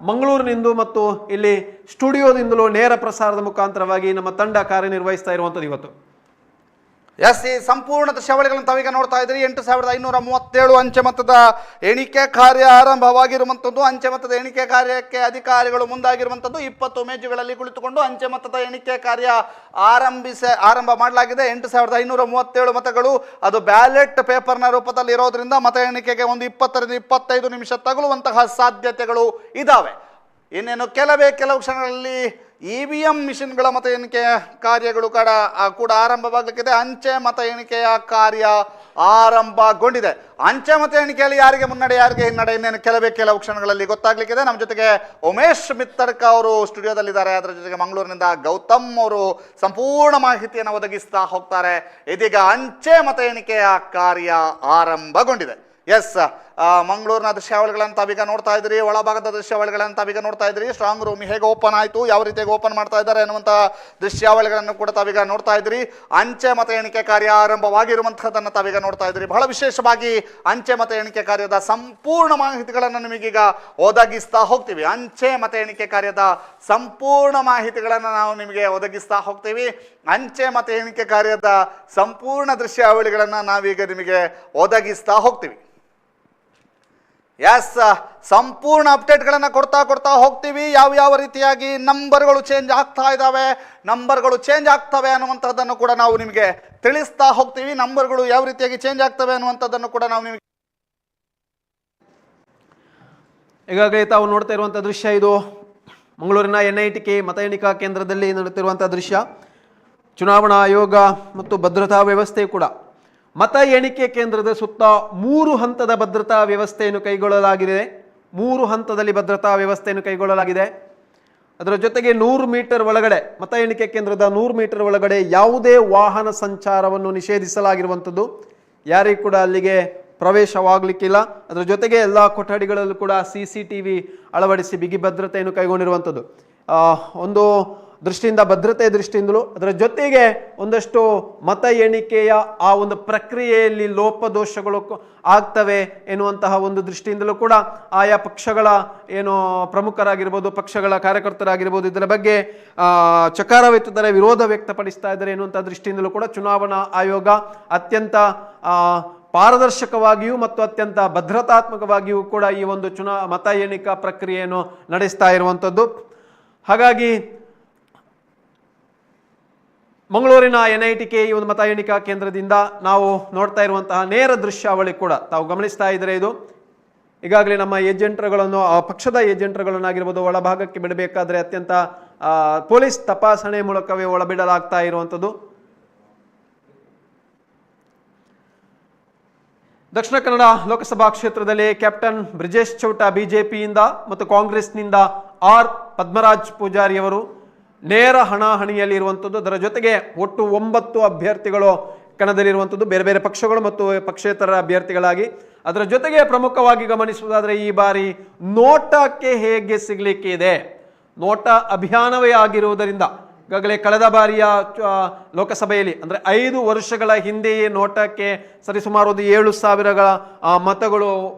ಮಂಗಳೂರಿನಿಂದ ಮತ್ತು ಇಲ್ಲಿ ಸ್ಟುಡಿಯೋದಿಂದಲೂ ನೇರ ಪ್ರಸಾರದ ಮುಖಾಂತರವಾಗಿ ನಮ್ಮ ತಂಡ ಕಾರ್ಯನಿರ್ವಹಿಸ್ತಾ ಇರುವಂಥದ್ದು ಇವತ್ತು. ಎಸ್, ಈ ಸಂಪೂರ್ಣ ದೃಶ್ಯಾವಳಿಗಳನ್ನು ತಾವೀಗ ನೋಡ್ತಾ ಇದ್ದೀರಿ. 8537 ಅಂಚೆ ಮತದ ಎಣಿಕೆ ಕಾರ್ಯ ಆರಂಭವಾಗಿರುವಂಥದ್ದು. ಅಂಚೆ ಮತದ ಎಣಿಕೆ ಕಾರ್ಯಕ್ಕೆ ಅಧಿಕಾರಿಗಳು ಮುಂದಾಗಿರುವಂಥದ್ದು. 20 ಮೇಜುಗಳಲ್ಲಿ ಕುಳಿತುಕೊಂಡು ಅಂಚೆ ಮತದ ಎಣಿಕೆ ಕಾರ್ಯ ಆರಂಭ ಮಾಡಲಾಗಿದೆ. 8537 ಮತಗಳು ಅದು ಬ್ಯಾಲೆಟ್ ಪೇಪರ್ನ ರೂಪದಲ್ಲಿ ಇರೋದ್ರಿಂದ ಮತ ಎಣಿಕೆಗೆ ಒಂದು 20 ರಿಂದ 25 ನಿಮಿಷ ತಗುಲುವಂತಹ ಸಾಧ್ಯತೆಗಳು ಇದ್ದಾವೆ. ಇನ್ನೇನು ಕೆಲವು ಕ್ಷಣಗಳಲ್ಲಿ EVM ಮಿಷಿನ್ಗಳ ಮತ ಎಣಿಕೆ ಕಾರ್ಯಗಳು ಕೂಡ ಆರಂಭವಾಗಲಿಕ್ಕಿದೆ. ಅಂಚೆ ಮತ ಎಣಿಕೆಯ ಕಾರ್ಯ ಆರಂಭಗೊಂಡಿದೆ. ಅಂಚೆ ಮತ ಎಣಿಕೆಯಲ್ಲಿ ಯಾರಿಗೆ ಮುನ್ನಡೆ ಯಾರಿಗೆ ಹಿನ್ನಡೆ ಇನ್ನೇನು ಕೆಲವು ಕ್ಷಣಗಳಲ್ಲಿ ಗೊತ್ತಾಗ್ಲಿಕ್ಕಿದೆ. ನಮ್ಮ ಜೊತೆಗೆ ಉಮೇಶ್ ಮಿತ್ತರ್ಕ ಅವರು ಸ್ಟುಡಿಯೋದಲ್ಲಿದ್ದಾರೆ. ಅದರ ಜೊತೆಗೆ ಮಂಗಳೂರಿನಿಂದ ಗೌತಮ್ ಅವರು ಸಂಪೂರ್ಣ ಮಾಹಿತಿಯನ್ನು ಒದಗಿಸ್ತಾ ಹೋಗ್ತಾರೆ. ಇದೀಗ ಅಂಚೆ ಮತ ಎಣಿಕೆಯ ಕಾರ್ಯ ಆರಂಭಗೊಂಡಿದೆ. ಎಸ್, ಮಂಗಳೂರಿನ ದೃಶ್ಯಾವಳಿಗಳನ್ನು ತಾವೀಗ ನೋಡ್ತಾ ಇದ್ರಿ, ಒಳಭಾಗದ ದೃಶ್ಯಾವಳಿಗಳನ್ನು ತಾವೀಗ ನೋಡ್ತಾ ಇದ್ರಿ. ಸ್ಟ್ರಾಂಗ್ ರೂಮ್ ಹೇಗೆ ಓಪನ್ ಆಯಿತು, ಯಾವ ರೀತಿಯಾಗಿ ಓಪನ್ ಮಾಡ್ತಾ ಇದ್ದಾರೆ ಅನ್ನುವಂಥ ದೃಶ್ಯಾವಳಿಗಳನ್ನು ಕೂಡ ತಾವೀಗ ನೋಡ್ತಾ ಇದ್ರಿ. ಅಂಚೆ ಮತ ಎಣಿಕೆ ಕಾರ್ಯ ಆರಂಭವಾಗಿರುವಂಥದ್ದನ್ನು ತಾವೀಗ ನೋಡ್ತಾ ಇದ್ರಿ. ಬಹಳ ವಿಶೇಷವಾಗಿ ಅಂಚೆ ಮತ ಎಣಿಕೆ ಕಾರ್ಯದ ಸಂಪೂರ್ಣ ಮಾಹಿತಿಗಳನ್ನು ನಿಮಗೀಗ ಒದಗಿಸ್ತಾ ಹೋಗ್ತೀವಿ. ಅಂಚೆ ಮತ ಎಣಿಕೆ ಕಾರ್ಯದ ಸಂಪೂರ್ಣ ಮಾಹಿತಿಗಳನ್ನು ನಾವು ನಿಮಗೆ ಒದಗಿಸ್ತಾ ಹೋಗ್ತೀವಿ. ಅಂಚೆ ಮತ ಎಣಿಕೆ ಕಾರ್ಯದ ಸಂಪೂರ್ಣ ದೃಶ್ಯಾವಳಿಗಳನ್ನು ನಾವೀಗ ನಿಮಗೆ ಒದಗಿಸ್ತಾ ಹೋಗ್ತೀವಿ. ಎಸ್, ಸಂಪೂರ್ಣ ಅಪ್ಡೇಟ್ಗಳನ್ನು ಕೊಡ್ತಾ ಹೋಗ್ತೀವಿ. ಯಾವ ರೀತಿಯಾಗಿ ನಂಬರ್ಗಳು ಚೇಂಜ್ ಆಗ್ತಾ ಇದ್ದಾವೆ, ನಂಬರ್ಗಳು ಚೇಂಜ್ ಆಗ್ತವೆ ಅನ್ನುವಂಥದ್ದನ್ನು ಕೂಡ ನಾವು ನಿಮಗೆ ತಿಳಿಸ್ತಾ ಹೋಗ್ತೀವಿ. ನಂಬರ್ಗಳು ಯಾವ ರೀತಿಯಾಗಿ ಚೇಂಜ್ ಆಗ್ತವೆ ಅನ್ನುವಂಥದ್ದನ್ನು ಕೂಡ ನಾವು ನಿಮಗೆ ಈಗಾಗಲೇ ತಾವು ನೋಡ್ತಾ ಇರುವಂಥ ದೃಶ್ಯ ಇದು ಮಂಗಳೂರಿನ NITK ಮತ ಎಣಿಕಾ ಕೇಂದ್ರದಲ್ಲಿ ನಡೆಯುತ್ತಿರುವಂಥ ದೃಶ್ಯ. ಚುನಾವಣಾ ಆಯೋಗ ಮತ್ತು ಭದ್ರತಾ ವ್ಯವಸ್ಥೆ ಕೂಡ ಮತ ಎಣಿಕೆ ಕೇಂದ್ರದ ಸುತ್ತ 3 ಹಂತದ ಭದ್ರತಾ ವ್ಯವಸ್ಥೆಯನ್ನು ಕೈಗೊಳ್ಳಲಾಗಿದೆ. 3 ಹಂತದಲ್ಲಿ ಭದ್ರತಾ ವ್ಯವಸ್ಥೆಯನ್ನು ಕೈಗೊಳ್ಳಲಾಗಿದೆ. ಅದರ ಜೊತೆಗೆ 100 ಮೀಟರ್ ಒಳಗಡೆ ಮತ ಎಣಿಕೆ ಕೇಂದ್ರದ 100 ಮೀಟರ್ ಒಳಗಡೆ ಯಾವುದೇ ವಾಹನ ಸಂಚಾರವನ್ನು ನಿಷೇಧಿಸಲಾಗಿರುವಂಥದ್ದು. ಯಾರಿಗೂ ಕೂಡ ಅಲ್ಲಿಗೆ ಪ್ರವೇಶವಾಗಲಿಕ್ಕಿಲ್ಲ. ಅದರ ಜೊತೆಗೆ ಎಲ್ಲ ಕೊಠಡಿಗಳಲ್ಲೂ ಕೂಡ CCTV ಅಳವಡಿಸಿ ಬಿಗಿ ಭದ್ರತೆಯನ್ನು ಕೈಗೊಂಡಿರುವಂಥದ್ದು. ಒಂದು ದೃಷ್ಟಿಯಿಂದ ಭದ್ರತೆ ದೃಷ್ಟಿಯಿಂದಲೂ ಅದರ ಜೊತೆಗೆ ಒಂದಷ್ಟು ಮತ ಎಣಿಕೆಯ ಆ ಒಂದು ಪ್ರಕ್ರಿಯೆಯಲ್ಲಿ ಲೋಪದೋಷಗಳು ಆಗ್ತವೆ ಎನ್ನುವಂತಹ ಒಂದು ದೃಷ್ಟಿಯಿಂದಲೂ ಕೂಡ ಆಯಾ ಪಕ್ಷಗಳ ಏನು ಪ್ರಮುಖರಾಗಿರ್ಬೋದು, ಪಕ್ಷಗಳ ಕಾರ್ಯಕರ್ತರಾಗಿರ್ಬೋದು, ಇದರ ಬಗ್ಗೆ ಚಕಾರವೆತ್ತುತ್ತಾರೆ, ವಿರೋಧ ವ್ಯಕ್ತಪಡಿಸ್ತಾ ಇದ್ದಾರೆ ಎನ್ನುವಂಥ ದೃಷ್ಟಿಯಿಂದಲೂ ಕೂಡ ಚುನಾವಣಾ ಆಯೋಗ ಅತ್ಯಂತ ಪಾರದರ್ಶಕವಾಗಿಯೂ ಮತ್ತು ಅತ್ಯಂತ ಭದ್ರತಾತ್ಮಕವಾಗಿಯೂ ಕೂಡ ಈ ಒಂದು ಮತ ಎಣಿಕಾ ಪ್ರಕ್ರಿಯೆಯನ್ನು ನಡೆಸ್ತಾ ಇರುವಂಥದ್ದು. ಹಾಗಾಗಿ ಮಂಗಳೂರಿನ NITK ಈ ಒಂದು ಮತ ಎಣಿಕಾ ಕೇಂದ್ರದಿಂದ ನಾವು ನೋಡ್ತಾ ಇರುವಂತಹ ನೇರ ದೃಶ್ಯಾವಳಿ ಕೂಡ ತಾವು ಗಮನಿಸ್ತಾ ಇದ್ರೆ ಇದು ಈಗಾಗಲೇ ನಮ್ಮ ಏಜೆಂಟ್ಗಳನ್ನು ಪಕ್ಷದ ಏಜೆಂಟ್ಗಳನ್ನಾಗಿರ್ಬೋದು ಒಳಭಾಗಕ್ಕೆ ಬಿಡಬೇಕಾದ್ರೆ ಅತ್ಯಂತ ಪೊಲೀಸ್ ತಪಾಸಣೆ ಮೂಲಕವೇ ಒಳಬಿಡಲಾಗ್ತಾ ಇರುವಂಥದ್ದು. ದಕ್ಷಿಣ ಕನ್ನಡ ಲೋಕಸಭಾ ಕ್ಷೇತ್ರದಲ್ಲಿ ಕ್ಯಾಪ್ಟನ್ ಬ್ರಿಜೇಶ್ ಚೌಟ ಬಿಜೆಪಿಯಿಂದ ಮತ್ತು ಕಾಂಗ್ರೆಸ್ನಿಂದ ಪದ್ಮರಾಜ್ ಪೂಜಾರಿ ಅವರು ನೇರ ಹಣಾಹಣಿಯಲ್ಲಿ ಇರುವಂಥದ್ದು. ಅದರ ಜೊತೆಗೆ ಒಟ್ಟು 9 ಅಭ್ಯರ್ಥಿಗಳು ಕಣದಲ್ಲಿರುವಂಥದ್ದು, ಬೇರೆ ಬೇರೆ ಪಕ್ಷಗಳು ಮತ್ತು ಪಕ್ಷೇತರ ಅಭ್ಯರ್ಥಿಗಳಾಗಿ. ಅದರ ಜೊತೆಗೆ ಪ್ರಮುಖವಾಗಿ ಗಮನಿಸುವುದಾದರೆ ಈ ಬಾರಿ ನೋಟಕ್ಕೆ ಹೇಗೆ ಸಿಗಲಿಕ್ಕೆ ಇದೆ, ನೋಟ ಅಭಿಯಾನವೇ ಆಗಿರುವುದರಿಂದ ಈಗಾಗಲೇ ಕಳೆದ ಬಾರಿಯ ಲೋಕಸಭೆಯಲ್ಲಿ ಅಂದರೆ 5 ವರ್ಷಗಳ ಹಿಂದೆಯೇ ನೋಟಕ್ಕೆ ಸರಿಸುಮಾರು 7,000 ಮತಗಳು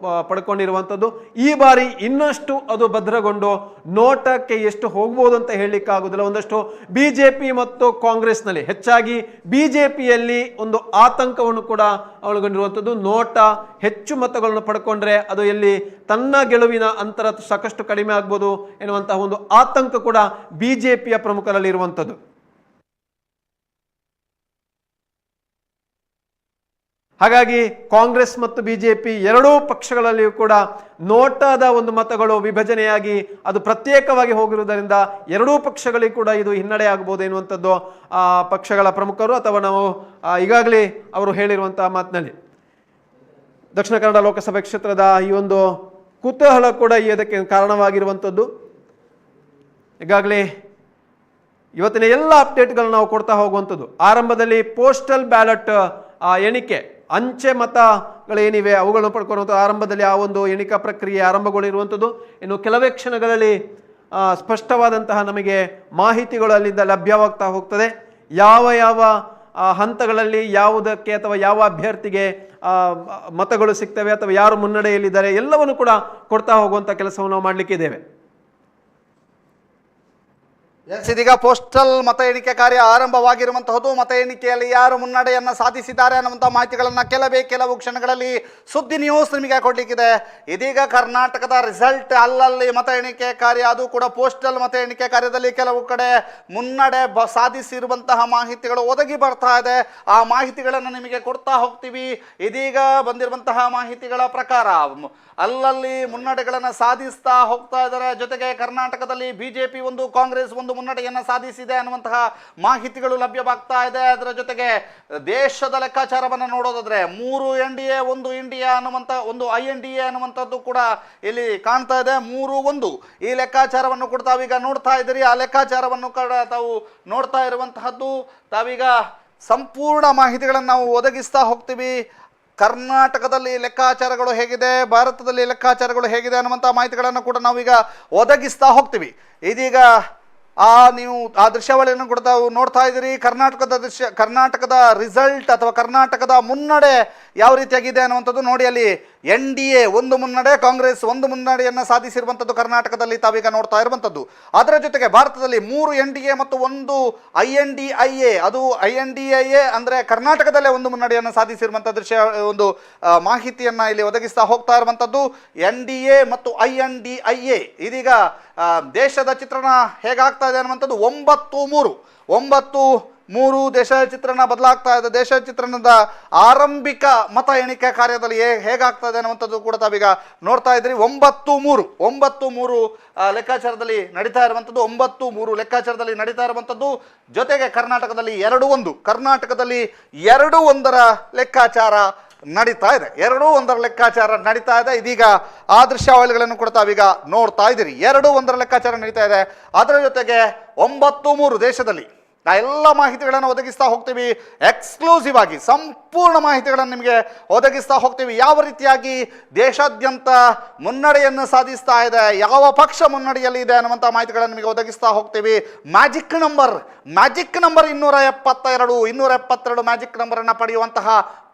ಪಡ್ಕೊಂಡಿರುವಂಥದ್ದು. ಈ ಬಾರಿ ಇನ್ನಷ್ಟು ಅದು ಭದ್ರಗೊಂಡು ನೋಟಕ್ಕೆ ಎಷ್ಟು ಹೋಗ್ಬೋದು ಅಂತ ಹೇಳಲಿಕ್ಕಾಗೋದಿಲ್ಲ. ಒಂದಷ್ಟು BJP ಮತ್ತು ಕಾಂಗ್ರೆಸ್ನಲ್ಲಿ ಹೆಚ್ಚಾಗಿ BJPಯಲ್ಲಿ ಒಂದು ಆತಂಕವನ್ನು ಕೂಡ ಒಳಗೊಂಡಿರುವಂಥದ್ದು. ನೋಟ ಹೆಚ್ಚು ಮತಗಳನ್ನು ಪಡ್ಕೊಂಡ್ರೆ ಅದು ಎಲ್ಲಿ ತನ್ನ ಗೆಲುವಿನ ಅಂತರ ಸಾಕಷ್ಟು ಕಡಿಮೆ ಆಗ್ಬೋದು ಎನ್ನುವಂತಹ ಒಂದು ಆತಂಕ ಕೂಡ BJPಯ ಪ್ರಮುಖರಲ್ಲಿ ಇರುವಂಥದ್ದು. ಹಾಗಾಗಿ ಕಾಂಗ್ರೆಸ್ ಮತ್ತು ಬಿಜೆಪಿ ಎರಡೂ ಪಕ್ಷಗಳಲ್ಲಿಯೂ ಕೂಡ ನೋಟಾದ ಒಂದು ಮತಗಳು ವಿಭಜನೆಯಾಗಿ ಅದು ಪ್ರತ್ಯೇಕವಾಗಿ ಹೋಗಿರುವುದರಿಂದ ಎರಡೂ ಪಕ್ಷಗಳಿಗೆ ಕೂಡ ಇದು ಹಿನ್ನಡೆ ಆಗಬಹುದು ಎನ್ನುವಂಥದ್ದು ಪಕ್ಷಗಳ ಪ್ರಮುಖರು ಅಥವಾ ನಾವು ಈಗಾಗಲೇ ಅವರು ಹೇಳಿರುವಂತಹ ಮಾತಿನಲ್ಲಿ ದಕ್ಷಿಣ ಕನ್ನಡ ಲೋಕಸಭೆ ಕ್ಷೇತ್ರದ ಈ ಒಂದು ಕುತೂಹಲ ಕೂಡ ಇದಕ್ಕೆ ಕಾರಣವಾಗಿರುವಂಥದ್ದು. ಈಗಾಗಲೇ ಇವತ್ತಿನ ಎಲ್ಲ ಅಪ್ಡೇಟ್ಗಳನ್ನ ನಾವು ಕೊಡ್ತಾ ಹೋಗುವಂಥದ್ದು. ಆರಂಭದಲ್ಲಿ ಪೋಸ್ಟಲ್ ಬ್ಯಾಲೆಟ್ ಎಣಿಕೆ ಅಂಚೆ ಮತಗಳೇನಿವೆ ಅವುಗಳನ್ನು ಪಡ್ಕೊಳ್ಳುವಂಥ ಆರಂಭದಲ್ಲಿ ಆ ಒಂದು ಎಣಿಕಾ ಪ್ರಕ್ರಿಯೆ ಆರಂಭಗೊಳ್ಳಿರುವಂಥದ್ದು. ಇನ್ನು ಕೆಲವೇ ಕ್ಷಣಗಳಲ್ಲಿ ಸ್ಪಷ್ಟವಾದಂತಹ ನಮಗೆ ಮಾಹಿತಿಗಳು ಅಲ್ಲಿಂದ ಲಭ್ಯವಾಗ್ತಾ ಹೋಗ್ತದೆ. ಯಾವ ಯಾವ ಹಂತಗಳಲ್ಲಿ ಯಾವುದಕ್ಕೆ ಅಥವಾ ಯಾವ ಅಭ್ಯರ್ಥಿಗೆ ಮತಗಳು ಸಿಗ್ತವೆ ಅಥವಾ ಯಾರು ಮುನ್ನಡೆಯಲ್ಲಿದ್ದಾರೆ ಎಲ್ಲವನ್ನು ಕೂಡ ಕೊಡ್ತಾ ಹೋಗುವಂಥ ಕೆಲಸವನ್ನು ನಾವು ಮಾಡಲಿಕ್ಕಿದ್ದೇವೆ. ಇದೀಗ ಪೋಸ್ಟಲ್ ಮತ ಎಣಿಕೆ ಕಾರ್ಯ ಆರಂಭವಾಗಿರುವಂತಹದ್ದು. ಮತ ಎಣಿಕೆಯಲ್ಲಿ ಯಾರು ಮುನ್ನಡೆಯನ್ನ ಸಾಧಿಸಿದ್ದಾರೆ ಅನ್ನುವಂಥ ಮಾಹಿತಿಗಳನ್ನ ಕೆಲವು ಕ್ಷಣಗಳಲ್ಲಿ ಸುದ್ದಿ ನ್ಯೂಸ್ ನಿಮಗೆ ಕೊಡ್ಲಿಕ್ಕಿದೆ. ಇದೀಗ ಕರ್ನಾಟಕದ ರಿಸಲ್ಟ್ ಅಲ್ಲಲ್ಲಿ ಮತ ಎಣಿಕೆ ಕಾರ್ಯ, ಅದು ಕೂಡ ಪೋಸ್ಟಲ್ ಮತ ಎಣಿಕೆ ಕಾರ್ಯದಲ್ಲಿ ಕೆಲವು ಕಡೆ ಮುನ್ನಡೆ ಸಾಧಿಸಿರುವಂತಹ ಮಾಹಿತಿಗಳು ಒದಗಿ ಬರ್ತಾ ಇದೆ. ಆ ಮಾಹಿತಿಗಳನ್ನು ನಿಮಗೆ ಕೊಡ್ತಾ ಹೋಗ್ತೀವಿ. ಇದೀಗ ಬಂದಿರುವಂತಹ ಮಾಹಿತಿಗಳ ಪ್ರಕಾರ ಅಲ್ಲಲ್ಲಿ ಮುನ್ನಡೆಗಳನ್ನು ಸಾಧಿಸ್ತಾ ಹೋಗ್ತಾ ಇದ್ದಾರೆ. ಜೊತೆಗೆ ಕರ್ನಾಟಕದಲ್ಲಿ ಬಿಜೆಪಿ ಒಂದು, ಕಾಂಗ್ರೆಸ್ ಒಂದು ಮುನ್ನಡೆಯನ್ನು ಸಾಧಿಸಿದೆ ಅನ್ನುವಂತಹ ಮಾಹಿತಿಗಳು ಲಭ್ಯವಾಗ್ತಾ ಇದೆ. ಅದರ ಜೊತೆಗೆ ದೇಶದ ಲೆಕ್ಕಾಚಾರವನ್ನು ನೋಡೋದಾದ್ರೆ 3 NDA 1 ಇಂಡಿಯಾ ಅನ್ನುವಂಥ ಒಂದು INDA ಅನ್ನುವಂಥದ್ದು ಕೂಡ ಇಲ್ಲಿ ಕಾಣ್ತಾ ಇದೆ. 3-1 ಈ ಲೆಕ್ಕಾಚಾರವನ್ನು ಕೂಡ ತಾವೀಗ ನೋಡ್ತಾ ಇದ್ದೀರಿ. ಆ ಲೆಕ್ಕಾಚಾರವನ್ನು ಕೂಡ ತಾವು ನೋಡ್ತಾ ಇರುವಂತಹದ್ದು. ತಾವೀಗ ಸಂಪೂರ್ಣ ಮಾಹಿತಿಗಳನ್ನು ನಾವು ಒದಗಿಸ್ತಾ ಹೋಗ್ತೀವಿ. ಕರ್ನಾಟಕದಲ್ಲಿ ಲೆಕ್ಕಾಚಾರಗಳು ಹೇಗಿದೆ, ಭಾರತದಲ್ಲಿ ಲೆಕ್ಕಾಚಾರಗಳು ಹೇಗಿದೆ ಅನ್ನುವಂಥ ಮಾಹಿತಿಗಳನ್ನು ಕೂಡ ನಾವೀಗ ಒದಗಿಸ್ತಾ ಹೋಗ್ತೀವಿ. ಇದೀಗ ನೀವು ಆ ದೃಶ್ಯಾವಳಿಯನ್ನು ಕೂಡ ತಾವು ನೋಡ್ತಾ ಇದ್ದೀರಿ. ಕರ್ನಾಟಕದ ರಿಸಲ್ಟ್ ಅಥವಾ ಕರ್ನಾಟಕದ ಮುನ್ನಡೆ ಯಾವ ರೀತಿಯಾಗಿದೆ ಅನ್ನುವಂಥದ್ದು ನೋಡಿ. ಅಲ್ಲಿ NDA 1 ಮುನ್ನಡೆ, ಕಾಂಗ್ರೆಸ್ 1 ಮುನ್ನಡೆಯನ್ನು ಸಾಧಿಸಿರುವಂಥದ್ದು ಕರ್ನಾಟಕದಲ್ಲಿ ತಾವೀಗ ನೋಡ್ತಾ ಇರುವಂಥದ್ದು. ಅದರ ಜೊತೆಗೆ ಭಾರತದಲ್ಲಿ 3 NDA ಮತ್ತು 1 INDIA, ಅದು INDIA ಅಂದರೆ ಕರ್ನಾಟಕದಲ್ಲೇ 1 ಮುನ್ನಡೆಯನ್ನು ಸಾಧಿಸಿರುವಂಥ ದೃಶ್ಯ ಒಂದು ಮಾಹಿತಿಯನ್ನು ಇಲ್ಲಿ ಒದಗಿಸ್ತಾ ಹೋಗ್ತಾ ಇರುವಂಥದ್ದು. NDA ಮತ್ತು INDIA ಇದೀಗ ದೇಶದ ಚಿತ್ರಣ ಹೇಗಾಗ್ತಾ ಇದೆ ಅನ್ನುವಂಥದ್ದು 9-3 ದೇಶದ ಚಿತ್ರಣ ಬದಲಾಗ್ತಾ ಇದೆ. ದೇಶದ ಚಿತ್ರಣದ ಆರಂಭಿಕ ಮತ ಎಣಿಕೆ ಕಾರ್ಯದಲ್ಲಿ ಹೇಗಾಗ್ತಾ ಇದೆ ಅನ್ನುವಂಥದ್ದು ಕೂಡ ತಾವೀಗ ನೋಡ್ತಾ ಇದ್ದೀರಿ. 9-3 ಲೆಕ್ಕಾಚಾರದಲ್ಲಿ ನಡೀತಾ ಇರುವಂಥದ್ದು. 9-3 ಲೆಕ್ಕಾಚಾರದಲ್ಲಿ ನಡೀತಾ ಇರುವಂಥದ್ದು. ಜೊತೆಗೆ ಕರ್ನಾಟಕದಲ್ಲಿ 2-1 ಲೆಕ್ಕಾಚಾರ ನಡೀತಾ ಇದೆ. 2-1 ಲೆಕ್ಕಾಚಾರ ನಡೀತಾ ಇದೆ. ಇದೀಗ ಆ ದೃಶ್ಯಾವಳಿಗಳನ್ನು ಕೂಡ ತಾವೀಗ ನೋಡ್ತಾ ಇದ್ದೀರಿ. 2-1 ಲೆಕ್ಕಾಚಾರ ನಡೀತಾ ಇದೆ. ಅದರ ಜೊತೆಗೆ 9-3 ದೇಶದಲ್ಲಿ ಎಲ್ಲ ಮಾಹಿತಿಗಳನ್ನು ಒದಗಿಸ್ತಾ ಹೋಗ್ತೀವಿ. ಎಕ್ಸ್ಕ್ಲೂಸಿವ್ ಆಗಿ ಸಂಪೂರ್ಣ ಮಾಹಿತಿಗಳನ್ನು ನಿಮಗೆ ಒದಗಿಸ್ತಾ ಹೋಗ್ತೀವಿ. ಯಾವ ರೀತಿಯಾಗಿ ದೇಶಾದ್ಯಂತ ಮುನ್ನಡೆಯನ್ನು ಸಾಧಿಸ್ತಾ ಇದೆ, ಯಾವ ಪಕ್ಷ ಮುನ್ನಡೆಯಲ್ಲಿ ಇದೆ ಅನ್ನುವಂಥ ಮಾಹಿತಿಗಳನ್ನು ನಿಮಗೆ ಒದಗಿಸ್ತಾ ಹೋಗ್ತೀವಿ. ಮ್ಯಾಜಿಕ್ ನಂಬರ್ 272 ಮ್ಯಾಜಿಕ್ ನಂಬರನ್ನು ಪಡೆಯುವಂತಹ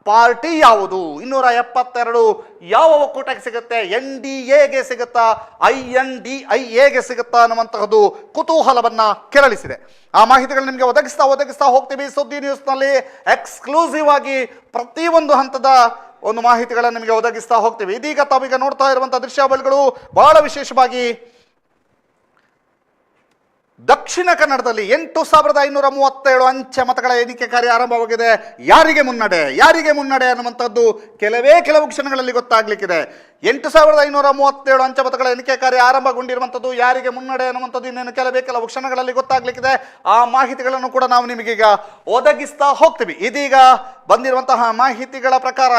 ಪಾರ್ಟಿ ಯಾವುದು, 272 ಯಾವ ಒಕ್ಕೂಟಕ್ಕೆ ಸಿಗುತ್ತೆ, NDAಗೆ ಸಿಗುತ್ತಾ, INDIAಗೆ ಸಿಗುತ್ತಾ ಅನ್ನುವಂತಹದ್ದು ಕುತೂಹಲವನ್ನು ಕೆರಳಿಸಿದೆ. ಆ ಮಾಹಿತಿಗಳು ನಿಮಗೆ ಒದಗಿಸ್ತಾ ಹೋಗ್ತೀವಿ. ಸುದ್ದಿ ನ್ಯೂಸ್ನಲ್ಲಿ ಎಕ್ಸ್ಕ್ಲೂಸಿವ್ ಆಗಿ ಪ್ರತಿಯೊಂದು ಹಂತದ ಒಂದು ಮಾಹಿತಿಗಳನ್ನು ನಿಮಗೆ ಒದಗಿಸ್ತಾ ಹೋಗ್ತೀವಿ. ಇದೀಗ ತಾವೀಗ ನೋಡ್ತಾ ಇರುವಂತಹ ದೃಶ್ಯಾವಳಿಗಳು ಬಹಳ ವಿಶೇಷವಾಗಿ ದಕ್ಷಿಣ ಕನ್ನಡದಲ್ಲಿ 8537 ಅಂಚೆ ಮತಗಳ ಎಣಿಕೆ ಕಾರ್ಯ ಆರಂಭವಾಗಿದೆ. ಯಾರಿಗೆ ಮುನ್ನಡೆ ಅನ್ನುವಂಥದ್ದು ಕೆಲವು ಕ್ಷಣಗಳಲ್ಲಿ ಗೊತ್ತಾಗ್ಲಿಕ್ಕಿದೆ. 8537 ಅಂಚೆ ಮತಗಳ ಎಣಿಕೆ ಕಾರ್ಯ ಆರಂಭಗೊಂಡಿರುವಂಥದ್ದು. ಯಾರಿಗೆ ಮುನ್ನಡೆ ಅನ್ನುವಂಥದ್ದು ಇನ್ನೇನು ಕೆಲವು ಕ್ಷಣಗಳಲ್ಲಿ ಗೊತ್ತಾಗ್ಲಿಕ್ಕಿದೆ. ಆ ಮಾಹಿತಿಗಳನ್ನು ಕೂಡ ನಾವು ನಿಮಗೀಗ ಒದಗಿಸ್ತಾ ಹೋಗ್ತೀವಿ. ಇದೀಗ ಬಂದಿರುವಂತಹ ಮಾಹಿತಿಗಳ ಪ್ರಕಾರ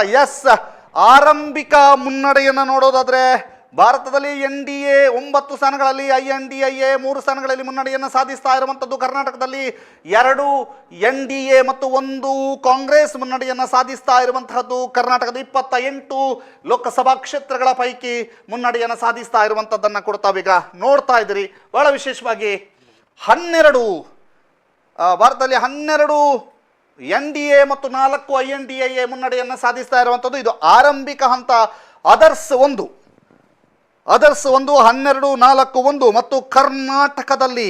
ಆರಂಭಿಕ ಮುನ್ನಡೆಯನ್ನು ನೋಡೋದಾದ್ರೆ ಭಾರತದಲ್ಲಿ NDA 9 ಸ್ಥಾನಗಳಲ್ಲಿ, INDIA 3 ಸ್ಥಾನಗಳಲ್ಲಿ ಮುನ್ನಡೆಯನ್ನು ಸಾಧಿಸ್ತಾ ಇರುವಂಥದ್ದು. ಕರ್ನಾಟಕದಲ್ಲಿ 2 NDA ಮತ್ತು 1 ಕಾಂಗ್ರೆಸ್ ಮುನ್ನಡೆಯನ್ನು ಸಾಧಿಸ್ತಾ ಇರುವಂತಹದ್ದು. ಕರ್ನಾಟಕದ 28 ಲೋಕಸಭಾ ಕ್ಷೇತ್ರಗಳ ಪೈಕಿ ಮುನ್ನಡೆಯನ್ನು ಸಾಧಿಸ್ತಾ ಇರುವಂಥದ್ದನ್ನು ಕೂಡ ತಾವೀಗ ನೋಡ್ತಾ ಇದ್ದೀರಿ. ಬಹಳ ವಿಶೇಷವಾಗಿ 12 ಭಾರತದಲ್ಲಿ 12 NDA ಮತ್ತು 4 INDIA ಮುನ್ನಡೆಯನ್ನು ಸಾಧಿಸ್ತಾ ಇರುವಂಥದ್ದು. ಇದು ಆರಂಭಿಕ ಹಂತ. ಅದರ್ಸ್ 1 12-4-1 ಮತ್ತು ಕರ್ನಾಟಕದಲ್ಲಿ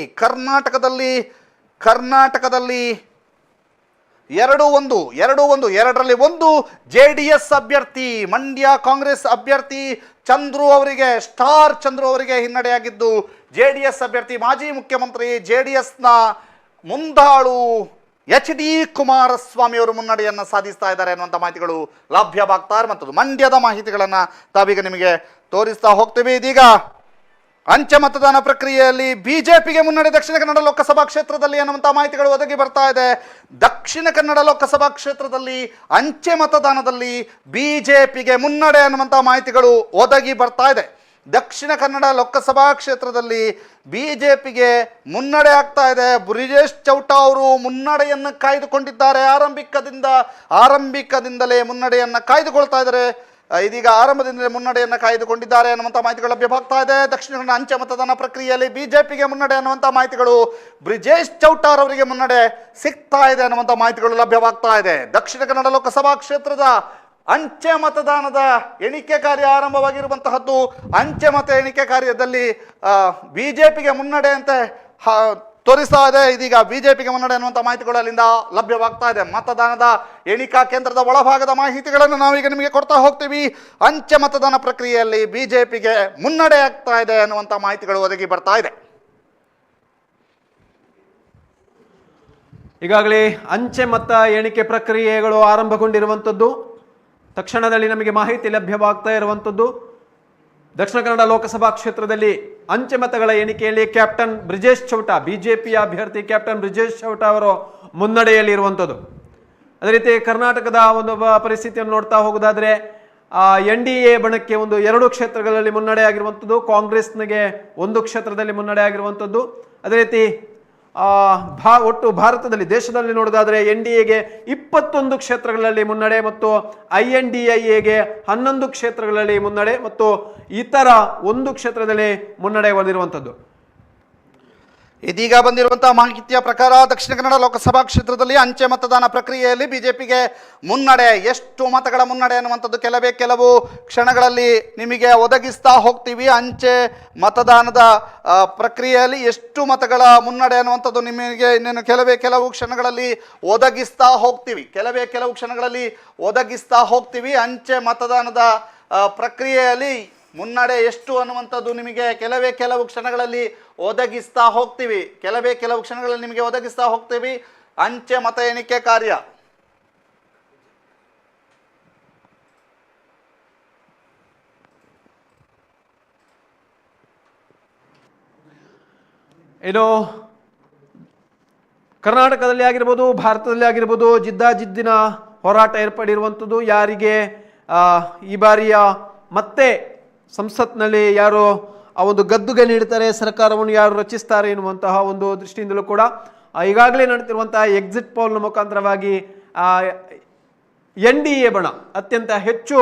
2-1 ಎರಡರಲ್ಲಿ 1 JDS ಅಭ್ಯರ್ಥಿ, ಮಂಡ್ಯ ಕಾಂಗ್ರೆಸ್ ಅಭ್ಯರ್ಥಿ ಸ್ಟಾರ್ ಚಂದ್ರು ಅವರಿಗೆ ಹಿನ್ನಡೆಯಾಗಿದ್ದು, JDS ಅಭ್ಯರ್ಥಿ ಮಾಜಿ ಮುಖ್ಯಮಂತ್ರಿ, JDSನ ಮುಂದಾಳು HD ಕುಮಾರಸ್ವಾಮಿ ಅವರು ಮುನ್ನಡೆಯನ್ನು ಸಾಧಿಸ್ತಾ ಇದ್ದಾರೆ ಅನ್ನುವಂಥ ಮಾಹಿತಿಗಳು ಲಭ್ಯವಾಗ್ತಾ ಇರುವಂಥದ್ದು. ಮಂಡ್ಯದ ಮಾಹಿತಿಗಳನ್ನು ತಾವೀಗ ನಿಮಗೆ ತೋರಿಸ್ತಾ ಹೋಗ್ತೀವಿ. ಇದೀಗ ಅಂಚೆ ಮತದಾನ ಪ್ರಕ್ರಿಯೆಯಲ್ಲಿ ಬಿಜೆಪಿಗೆ ಮುನ್ನಡೆ ದಕ್ಷಿಣ ಕನ್ನಡ ಲೋಕಸಭಾ ಕ್ಷೇತ್ರದಲ್ಲಿ ಅನ್ನುವಂಥ ಮಾಹಿತಿಗಳು ಒದಗಿ ಬರ್ತಾ ಇದೆ. ದಕ್ಷಿಣ ಕನ್ನಡ ಲೋಕಸಭಾ ಕ್ಷೇತ್ರದಲ್ಲಿ ಅಂಚೆ ಮತದಾನದಲ್ಲಿ ಬಿಜೆಪಿಗೆ ಮುನ್ನಡೆ ಅನ್ನುವಂಥ ಮಾಹಿತಿಗಳು ಒದಗಿ ಬರ್ತಾ ಇದೆ. ದಕ್ಷಿಣ ಕನ್ನಡ ಲೋಕಸಭಾ ಕ್ಷೇತ್ರದಲ್ಲಿ ಬಿಜೆಪಿಗೆ ಮುನ್ನಡೆ ಆಗ್ತಾ ಇದೆ. ಬ್ರಿಜೇಶ್ ಚೌಟಾ ಅವರು ಮುನ್ನಡೆಯನ್ನು ಕಾಯ್ದುಕೊಂಡಿದ್ದಾರೆ. ಆರಂಭಿಕದಿಂದಲೇ ಮುನ್ನಡೆಯನ್ನು ಕಾಯ್ದುಕೊಳ್ತಾ ಇದ್ದಾರೆ. ಇದೀಗ ಆರಂಭದಿಂದಲೇ ಮುನ್ನಡೆಯನ್ನು ಕಾಯ್ದುಕೊಂಡಿದ್ದಾರೆ ಅನ್ನುವಂಥ ಮಾಹಿತಿಗಳು ಲಭ್ಯವಾಗ್ತಾ ಇದೆ. ದಕ್ಷಿಣ ಕನ್ನಡ ಅಂಚೆ ಮತದಾನ ಪ್ರಕ್ರಿಯೆಯಲ್ಲಿ ಬಿಜೆಪಿಗೆ ಮುನ್ನಡೆ ಅನ್ನುವಂಥ ಮಾಹಿತಿಗಳು, ಬ್ರಿಜೇಶ್ ಚೌಟಾರ್ ಅವರಿಗೆ ಮುನ್ನಡೆ ಸಿಗ್ತಾ ಇದೆ ಅನ್ನುವಂಥ ಮಾಹಿತಿಗಳು ಲಭ್ಯವಾಗ್ತಾ ಇದೆ. ದಕ್ಷಿಣ ಕನ್ನಡ ಲೋಕಸಭಾ ಕ್ಷೇತ್ರದ ಅಂಚೆ ಮತದಾನದ ಎಣಿಕೆ ಕಾರ್ಯ ಆರಂಭವಾಗಿರುವಂತಹದ್ದು. ಅಂಚೆ ಮತ ಎಣಿಕೆ ಕಾರ್ಯದಲ್ಲಿ ಬಿಜೆಪಿಗೆ ಮುನ್ನಡೆ ಅಂತ ತೋರಿಸ್ತಾ ಇದೆ. ಇದೀಗ ಬಿಜೆಪಿಗೆ ಮುನ್ನಡೆ ಅನ್ನುವಂಥ ಮಾಹಿತಿಗಳು ಅಲ್ಲಿಂದ ಲಭ್ಯವಾಗ್ತಾ ಇದೆ. ಮತದಾನದ ಎಣಿಕಾ ಕೇಂದ್ರದ ಒಳಭಾಗದ ಮಾಹಿತಿಗಳನ್ನು ನಾವೀಗ ನಿಮಗೆ ಕೊಡ್ತಾ ಹೋಗ್ತೀವಿ. ಅಂಚೆ ಮತದಾನ ಪ್ರಕ್ರಿಯೆಯಲ್ಲಿ ಬಿಜೆಪಿಗೆ ಮುನ್ನಡೆ ಆಗ್ತಾ ಇದೆ ಅನ್ನುವಂಥ ಮಾಹಿತಿಗಳು ಒದಗಿ ಬರ್ತಾ ಇದೆ. ಈಗಾಗಲೇ ಅಂಚೆ ಮತ ಎಣಿಕೆ ಪ್ರಕ್ರಿಯೆಗಳು ಆರಂಭಗೊಂಡಿರುವಂಥದ್ದು. ತಕ್ಷಣದಲ್ಲಿ ನಮಗೆ ಮಾಹಿತಿ ಲಭ್ಯವಾಗ್ತಾ ಇರುವಂಥದ್ದು. ದಕ್ಷಿಣ ಕನ್ನಡ ಲೋಕಸಭಾ ಕ್ಷೇತ್ರದಲ್ಲಿ ಅಂಚೆ ಮತಗಳ ಎಣಿಕೆಯಲ್ಲಿ ಕ್ಯಾಪ್ಟನ್ ಬ್ರಿಜೇಶ್ ಚೌಟಾ, ಬಿಜೆಪಿಯ ಅಭ್ಯರ್ಥಿ ಕ್ಯಾಪ್ಟನ್ ಬ್ರಿಜೇಶ್ ಚೌಟಾ ಅವರು ಮುನ್ನಡೆಯಲ್ಲಿ ಇರುವಂಥದ್ದು. ಅದೇ ರೀತಿ ಕರ್ನಾಟಕದ ಒಂದು ಪರಿಸ್ಥಿತಿಯನ್ನು ನೋಡ್ತಾ ಹೋಗೋದಾದ್ರೆ NDA ಬಣಕ್ಕೆ 2 ಕ್ಷೇತ್ರಗಳಲ್ಲಿ ಮುನ್ನಡೆ ಆಗಿರುವಂಥದ್ದು, ಕಾಂಗ್ರೆಸ್ನಿಗೆ 1 ಕ್ಷೇತ್ರದಲ್ಲಿ ಮುನ್ನಡೆ ಆಗಿರುವಂಥದ್ದು. ಅದೇ ರೀತಿ ಒಟ್ಟು ಭಾರತದಲ್ಲಿ ದೇಶದಲ್ಲಿ ನೋಡೋದಾದ್ರೆ NDAಗೆ 21 ಕ್ಷೇತ್ರಗಳಲ್ಲಿ ಮುನ್ನಡೆ ಮತ್ತು INDIAಗೆ 11 ಕ್ಷೇತ್ರಗಳಲ್ಲಿ ಮುನ್ನಡೆ ಮತ್ತು ಇತರ 1 ಕ್ಷೇತ್ರದಲ್ಲಿ ಮುನ್ನಡೆ ಹೊಂದಿರುವಂಥದ್ದು. ಇದೀಗ ಬಂದಿರುವಂತಹ ಮಾಹಿತಿಯ ಪ್ರಕಾರ ದಕ್ಷಿಣ ಕನ್ನಡ ಲೋಕಸಭಾ ಕ್ಷೇತ್ರದಲ್ಲಿ ಅಂಚೆ ಮತದಾನ ಪ್ರಕ್ರಿಯೆಯಲ್ಲಿ ಬಿಜೆಪಿಗೆ ಮುನ್ನಡೆ. ಎಷ್ಟು ಮತಗಳ ಮುನ್ನಡೆ ಅನ್ನುವಂಥದ್ದು ಕೆಲವು ಕ್ಷಣಗಳಲ್ಲಿ ನಿಮಗೆ ಒದಗಿಸ್ತಾ ಹೋಗ್ತೀವಿ. ಅಂಚೆ ಮತದಾನದ ಪ್ರಕ್ರಿಯೆಯಲ್ಲಿ ಎಷ್ಟು ಮತಗಳ ಮುನ್ನಡೆ ಅನ್ನುವಂಥದ್ದು ನಿಮಗೆ ಇನ್ನೇನು ಕೆಲವು ಕ್ಷಣಗಳಲ್ಲಿ ಒದಗಿಸ್ತಾ ಹೋಗ್ತೀವಿ. ಅಂಚೆ ಮತದಾನದ ಪ್ರಕ್ರಿಯೆಯಲ್ಲಿ ಮುನ್ನಡೆ ಎಷ್ಟು ಅನ್ನುವಂಥದ್ದು ನಿಮಗೆ ಕೆಲವು ಕ್ಷಣಗಳಲ್ಲಿ ಒದಗಿಸ್ತಾ ಹೋಗ್ತೀವಿ. ಅಂಚೆ ಮತ ಎಣಿಕೆ ಕಾರ್ಯ ಏನು ಕರ್ನಾಟಕದಲ್ಲಿ ಆಗಿರ್ಬೋದು, ಭಾರತದಲ್ಲಿ ಆಗಿರ್ಬೋದು, ಜಿದ್ದಾಜಿದ್ದಿನ ಹೋರಾಟ ಏರ್ಪಡಿರುವಂಥದ್ದು. ಯಾರಿಗೆ ಈ ಬಾರಿಯ ಮತ್ತೆ ಸಂಸತ್ನಲ್ಲಿ ಯಾರು ಆ ಒಂದು ಗದ್ದುಗೆ ನೀಡ್ತಾರೆ, ಸರ್ಕಾರವನ್ನು ಯಾರು ರಚಿಸ್ತಾರೆ ಎನ್ನುವಂತಹ ಒಂದು ದೃಷ್ಟಿಯಿಂದಲೂ ಕೂಡ ಈಗಾಗಲೇ ನಡೆದಿರುವಂತಹ ಎಕ್ಸಿಟ್ ಪೋಲ್ನ ಮುಖಾಂತರವಾಗಿ NDA ಬಣ ಅತ್ಯಂತ ಹೆಚ್ಚು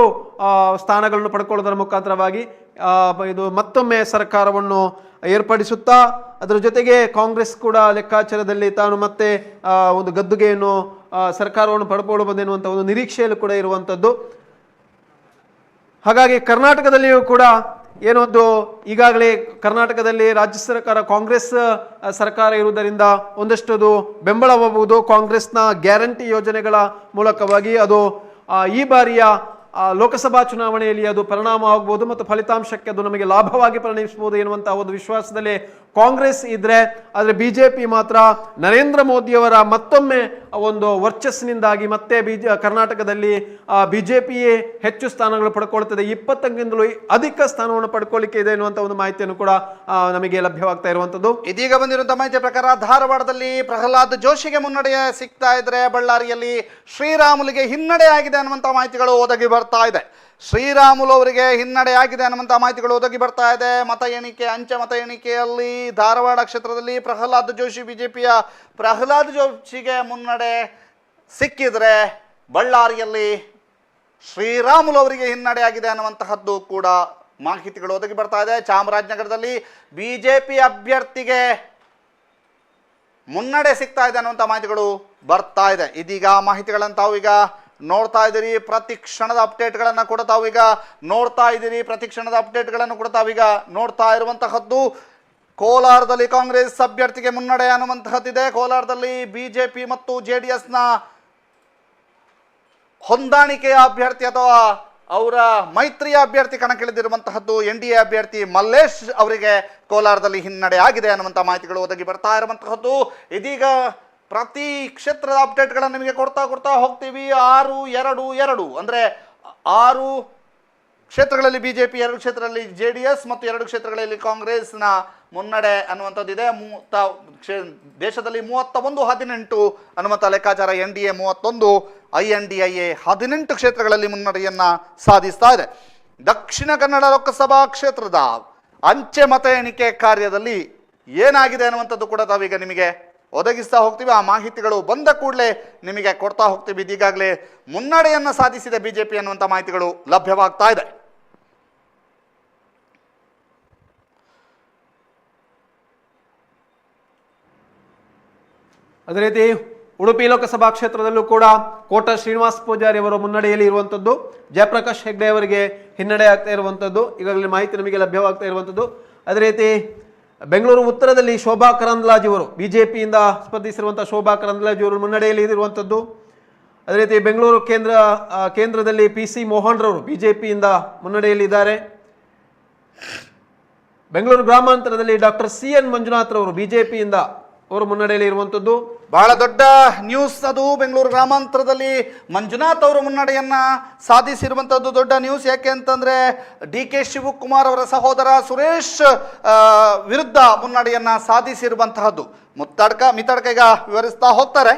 ಸ್ಥಾನಗಳನ್ನು ಪಡ್ಕೊಳ್ಳೋದರ ಮುಖಾಂತರವಾಗಿ ಇದು ಮತ್ತೊಮ್ಮೆ ಸರ್ಕಾರವನ್ನು ಏರ್ಪಡಿಸುತ್ತಾ ಅದರ ಜೊತೆಗೆ ಕಾಂಗ್ರೆಸ್ ಕೂಡ ಲೆಕ್ಕಾಚಾರದಲ್ಲಿ ತಾನು ಮತ್ತೆ ಒಂದು ಗದ್ದುಗೆಯನ್ನು ಸರ್ಕಾರವನ್ನು ಪಡ್ಕೊಳ್ಳಬಹುದೆನ್ನುವಂಥ ಒಂದು ನಿರೀಕ್ಷೆಯಲ್ಲೂ ಕೂಡ ಇರುವಂಥದ್ದು. ಹಾಗಾಗಿ ಕರ್ನಾಟಕದಲ್ಲಿಯೂ ಕೂಡ ಏನೊಂದು ಈಗಾಗಲೇ ಕರ್ನಾಟಕದಲ್ಲಿ ರಾಜ್ಯ ಸರ್ಕಾರ ಕಾಂಗ್ರೆಸ್ ಸರ್ಕಾರ ಇರುವುದರಿಂದ ಒಂದಷ್ಟು ಬೆಂಬಲವಾಗಬಹುದು. ಕಾಂಗ್ರೆಸ್ನ ಗ್ಯಾರಂಟಿ ಯೋಜನೆಗಳ ಮೂಲಕವಾಗಿ ಅದು ಈ ಬಾರಿಯ ಲೋಕಸಭಾ ಚುನಾವಣೆಯಲ್ಲಿ ಅದು ಪರಿಣಾಮ ಆಗಬಹುದು ಮತ್ತು ಫಲಿತಾಂಶಕ್ಕೆ ಅದು ನಮಗೆ ಲಾಭವಾಗಿ ಪರಿಣಮಿಸಬಹುದು ಎನ್ನುವಂತಹ ಒಂದು ವಿಶ್ವಾಸದಲ್ಲಿ ಕಾಂಗ್ರೆಸ್ ಇದ್ರೆ, ಆದರೆ ಬಿಜೆಪಿ ಮಾತ್ರ ನರೇಂದ್ರ ಮೋದಿಯವರ ಮತ್ತೊಮ್ಮೆ ಒಂದು ವರ್ಚಸ್ಸಿನಿಂದಾಗಿ ಮತ್ತೆ ಕರ್ನಾಟಕದಲ್ಲಿ ಬಿಜೆಪಿಯೇ ಹೆಚ್ಚು ಸ್ಥಾನಗಳು ಪಡ್ಕೊಳ್ತದೆ, 20ಕ್ಕಿಂತಲೂ ಅಧಿಕ ಸ್ಥಾನವನ್ನು ಪಡ್ಕೊಳ್ಳಿಕ್ಕೆ ಇದೆ ಎನ್ನುವಂಥ ಒಂದು ಮಾಹಿತಿಯನ್ನು ಕೂಡ ನಮಗೆ ಲಭ್ಯವಾಗ್ತಾ ಇರುವಂಥದ್ದು. ಇದೀಗ ಬಂದಿರುವಂತಹ ಮಾಹಿತಿಯ ಪ್ರಕಾರ ಧಾರವಾಡದಲ್ಲಿ ಪ್ರಹ್ಲಾದ್ ಜೋಶಿಗೆ ಮುನ್ನಡೆ ಸಿಗ್ತಾ ಇದ್ರೆ, ಬಳ್ಳಾರಿಯಲ್ಲಿ ಶ್ರೀರಾಮುಲುಗೆ ಹಿನ್ನಡೆ ಆಗಿದೆ ಅನ್ನುವಂಥ ಮಾಹಿತಿಗಳು ಒದಗಿ ಬರ್ತಾ ಇದೆ. ಶ್ರೀರಾಮುಲು ಅವರಿಗೆ ಹಿನ್ನಡೆ ಆಗಿದೆ ಅನ್ನುವಂಥ ಮಾಹಿತಿಗಳು ಒದಗಿ ಬರ್ತಾ ಇದೆ. ಅಂಚೆ ಮತ ಎಣಿಕೆಯಲ್ಲಿ ಧಾರವಾಡ ಕ್ಷೇತ್ರದಲ್ಲಿ ಪ್ರಹ್ಲಾದ್ ಜೋಶಿ, ಬಿಜೆಪಿಯ ಪ್ರಹ್ಲಾದ್ ಜೋಶಿಗೆ ಮುನ್ನಡೆ ಸಿಕ್ಕಿದ್ರೆ, ಬಳ್ಳಾರಿಯಲ್ಲಿ ಶ್ರೀರಾಮುಲು ಅವರಿಗೆ ಹಿನ್ನಡೆ ಆಗಿದೆ ಅನ್ನುವಂತಹದ್ದು ಕೂಡ ಮಾಹಿತಿಗಳು ಒದಗಿ ಬರ್ತಾ ಇದೆ. ಚಾಮರಾಜನಗರದಲ್ಲಿ ಬಿಜೆಪಿ ಅಭ್ಯರ್ಥಿಗೆ ಮುನ್ನಡೆ ಸಿಗ್ತಾ ಇದೆ ಅನ್ನುವಂಥ ಮಾಹಿತಿಗಳು ಬರ್ತಾ ಇದೆ. ಇದೀಗ ಮಾಹಿತಿಗಳನ್ನು ತಾವು ಈಗ ನೋಡ್ತಾ ಇದ್ದೀರಿ. ಪ್ರತಿ ಕ್ಷಣದ ಅಪ್ಡೇಟ್ಗಳನ್ನು ಕೂಡ ತಾವೀಗ ನೋಡ್ತಾ ಇರುವಂತಹದ್ದು. ಕೋಲಾರದಲ್ಲಿ ಕಾಂಗ್ರೆಸ್ ಅಭ್ಯರ್ಥಿಗೆ ಮುನ್ನಡೆ ಅನ್ನುವಂತಹದ್ದಿದೆ. ಕೋಲಾರದಲ್ಲಿ ಬಿಜೆಪಿ ಮತ್ತು JDSನ ಹೊಂದಾಣಿಕೆಯ ಅಭ್ಯರ್ಥಿ ಅಥವಾ ಅವರ ಮೈತ್ರಿಯ ಅಭ್ಯರ್ಥಿ ಕಣಕ್ಕಿಳಿದಿರುವಂತಹದ್ದು NDA ಅಭ್ಯರ್ಥಿ ಮಲ್ಲೇಶ್ ಅವರಿಗೆ ಕೋಲಾರದಲ್ಲಿ ಹಿನ್ನಡೆ ಆಗಿದೆ ಅನ್ನುವಂಥ ಮಾಹಿತಿಗಳು ಒದಗಿ ಬರ್ತಾ ಇರುವಂತಹದ್ದು. ಇದೀಗ ಪ್ರತಿ ಕ್ಷೇತ್ರದ ಅಪ್ಡೇಟ್ಗಳನ್ನು ನಿಮಗೆ ಕೊಡ್ತಾ ಹೋಗ್ತೀವಿ. 6-2-2 ಅಂದರೆ 6 ಕ್ಷೇತ್ರಗಳಲ್ಲಿ ಬಿಜೆಪಿ, 2 ಕ್ಷೇತ್ರಗಳಲ್ಲಿ JDS ಮತ್ತು 2 ಕ್ಷೇತ್ರಗಳಲ್ಲಿ ಕಾಂಗ್ರೆಸ್ನ ಮುನ್ನಡೆ ಅನ್ನುವಂಥದ್ದಿದೆ. ದೇಶದಲ್ಲಿ 31-18 ಅನ್ನುವಂಥ ಲೆಕ್ಕಾಚಾರ. NDA 31, INDIA 18 ಕ್ಷೇತ್ರಗಳಲ್ಲಿ ಮುನ್ನಡೆಯನ್ನು ಸಾಧಿಸ್ತಾ ಇದೆ. ದಕ್ಷಿಣ ಕನ್ನಡ ಲೋಕಸಭಾ ಕ್ಷೇತ್ರದ ಅಂಚೆ ಮತ ಎಣಿಕೆ ಕಾರ್ಯದಲ್ಲಿ ಏನಾಗಿದೆ ಅನ್ನುವಂಥದ್ದು ಕೂಡ ತಾವೀಗ ನಿಮಗೆ ಒದಗಿಸ್ತಾ ಹೋಗ್ತೀವಿ. ಆ ಮಾಹಿತಿಗಳು ಬಂದ ಕೂಡಲೇ ನಿಮಗೆ ಕೊಡ್ತಾ ಹೋಗ್ತೀವಿ. ಇದೀಗಾಗಲೇ ಮುನ್ನಡೆಯನ್ನು ಸಾಧಿಸಿದೆ ಬಿಜೆಪಿ ಅನ್ನುವಂಥ ಮಾಹಿತಿಗಳು ಲಭ್ಯವಾಗ್ತಾ ಇದೆ. ಅದೇ ರೀತಿ ಉಡುಪಿ ಲೋಕಸಭಾ ಕ್ಷೇತ್ರದಲ್ಲೂ ಕೂಡ ಕೋಟ ಶ್ರೀನಿವಾಸ್ ಪೂಜಾರಿ ಅವರು ಮುನ್ನಡೆಯಲ್ಲಿ ಇರುವಂಥದ್ದು, ಜಯಪ್ರಕಾಶ್ ಹೆಗ್ಡೆ ಅವರಿಗೆ ಹಿನ್ನಡೆ ಆಗ್ತಾ ಇರುವಂಥದ್ದು ಈಗಾಗಲೇ ಮಾಹಿತಿ ನಮಗೆ ಲಭ್ಯವಾಗ್ತಾ ಇರುವಂಥದ್ದು. ಅದೇ ರೀತಿ ಬೆಂಗಳೂರು ಉತ್ತರದಲ್ಲಿ ಶೋಭಾ ಕರಂದ್ಲಾಜೆ ಅವರು ಬಿಜೆಪಿಯಿಂದ ಸ್ಪರ್ಧಿಸಿರುವಂಥ ಶೋಭಾ ಕರಂದ್ಲಾಜೆ ಅವರು ಮುನ್ನಡೆಯಲ್ಲಿ ಇರುವಂಥದ್ದು. ಅದೇ ರೀತಿ ಬೆಂಗಳೂರು ಕೇಂದ್ರದಲ್ಲಿ PC ಮೋಹನ್ ರವರು ಬಿಜೆಪಿಯಿಂದ ಮುನ್ನಡೆಯಲ್ಲಿದ್ದಾರೆ. ಬೆಂಗಳೂರು ಗ್ರಾಮಾಂತರದಲ್ಲಿ ಡಾಕ್ಟರ್ CN ಮಂಜುನಾಥ್ ರವರು ಬಿಜೆಪಿಯಿಂದ ಅವರು ಮುನ್ನಡೆಯಲ್ಲಿ ಇರುವಂಥದ್ದು. ಬಹಳ ದೊಡ್ಡ ನ್ಯೂಸ್ ಅದು. ಬೆಂಗಳೂರು ಗ್ರಾಮಾಂತರದಲ್ಲಿ ಮಂಜುನಾಥ್ ಅವರು ಮುನ್ನಡೆಯನ್ನ ಸಾಧಿಸಿರುವಂಥದ್ದು ದೊಡ್ಡ ನ್ಯೂಸ್. ಯಾಕೆ ಅಂತಂದ್ರೆ DK ಶಿವಕುಮಾರ್ ಅವರ ಸಹೋದರ ಸುರೇಶ್ ವಿರುದ್ಧ ಮುನ್ನಡೆಯನ್ನ ಸಾಧಿಸಿರುವಂತಹದ್ದು. ಮಿತಡ್ಕ ಈಗ ವಿವರಿಸ್ತಾ ಹೋಗ್ತಾರೆ.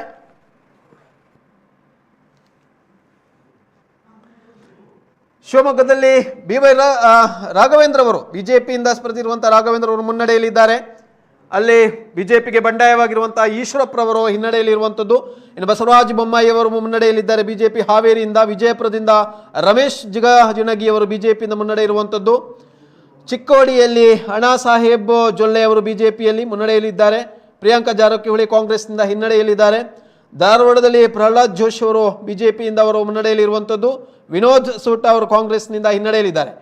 ಶಿವಮೊಗ್ಗದಲ್ಲಿ BY ರಾಘವೇಂದ್ರ ಅವರು ಬಿಜೆಪಿಯಿಂದ ಸ್ಪರ್ಧಿಸಿರುವಂತಹ ರಾಘವೇಂದ್ರ ಅವರು ಮುನ್ನಡೆಯಲ್ಲಿದ್ದಾರೆ. ಅಲ್ಲಿ ಬಿಜೆಪಿಗೆ ಬಂಡಾಯವಾಗಿರುವಂತಹ ಈಶ್ವರಪ್ಪರವರು ಹಿನ್ನಡೆಯಲ್ಲಿರುವಂಥದ್ದು. ಇನ್ನು ಬಸವರಾಜ ಬೊಮ್ಮಾಯಿ ಅವರು ಮುನ್ನಡೆಯಲ್ಲಿದ್ದಾರೆ ಬಿಜೆಪಿ ಹಾವೇರಿಯಿಂದ. ವಿಜಯಪುರದಿಂದ ರಮೇಶ್ ಜಿಗಜಿಣಗಿ ಅವರು ಬಿಜೆಪಿಯಿಂದ ಮುನ್ನಡೆ ಇರುವಂಥದ್ದು. ಚಿಕ್ಕೋಡಿಯಲ್ಲಿ ಅಣ್ಣಾ ಸಾಹೇಬ್ ಜೊಲ್ಲೆ ಅವರು ಬಿಜೆಪಿಯಲ್ಲಿ ಮುನ್ನಡೆಯಲ್ಲಿದ್ದಾರೆ. ಪ್ರಿಯಾಂಕಾ ಜಾರಕಿಹೊಳಿ ಕಾಂಗ್ರೆಸ್ನಿಂದ ಹಿನ್ನಡೆಯಲ್ಲಿದ್ದಾರೆ. ಧಾರವಾಡದಲ್ಲಿ ಪ್ರಹ್ಲಾದ್ ಜೋಶಿ ಅವರು ಬಿಜೆಪಿಯಿಂದ ಅವರು ಮುನ್ನಡೆಯಲ್ಲಿರುವಂಥದ್ದು. ವಿನೋದ್ ಸೂಟ ಅವರು ಕಾಂಗ್ರೆಸ್ನಿಂದ ಹಿನ್ನಡೆಯಲ್ಲಿದ್ದಾರೆ.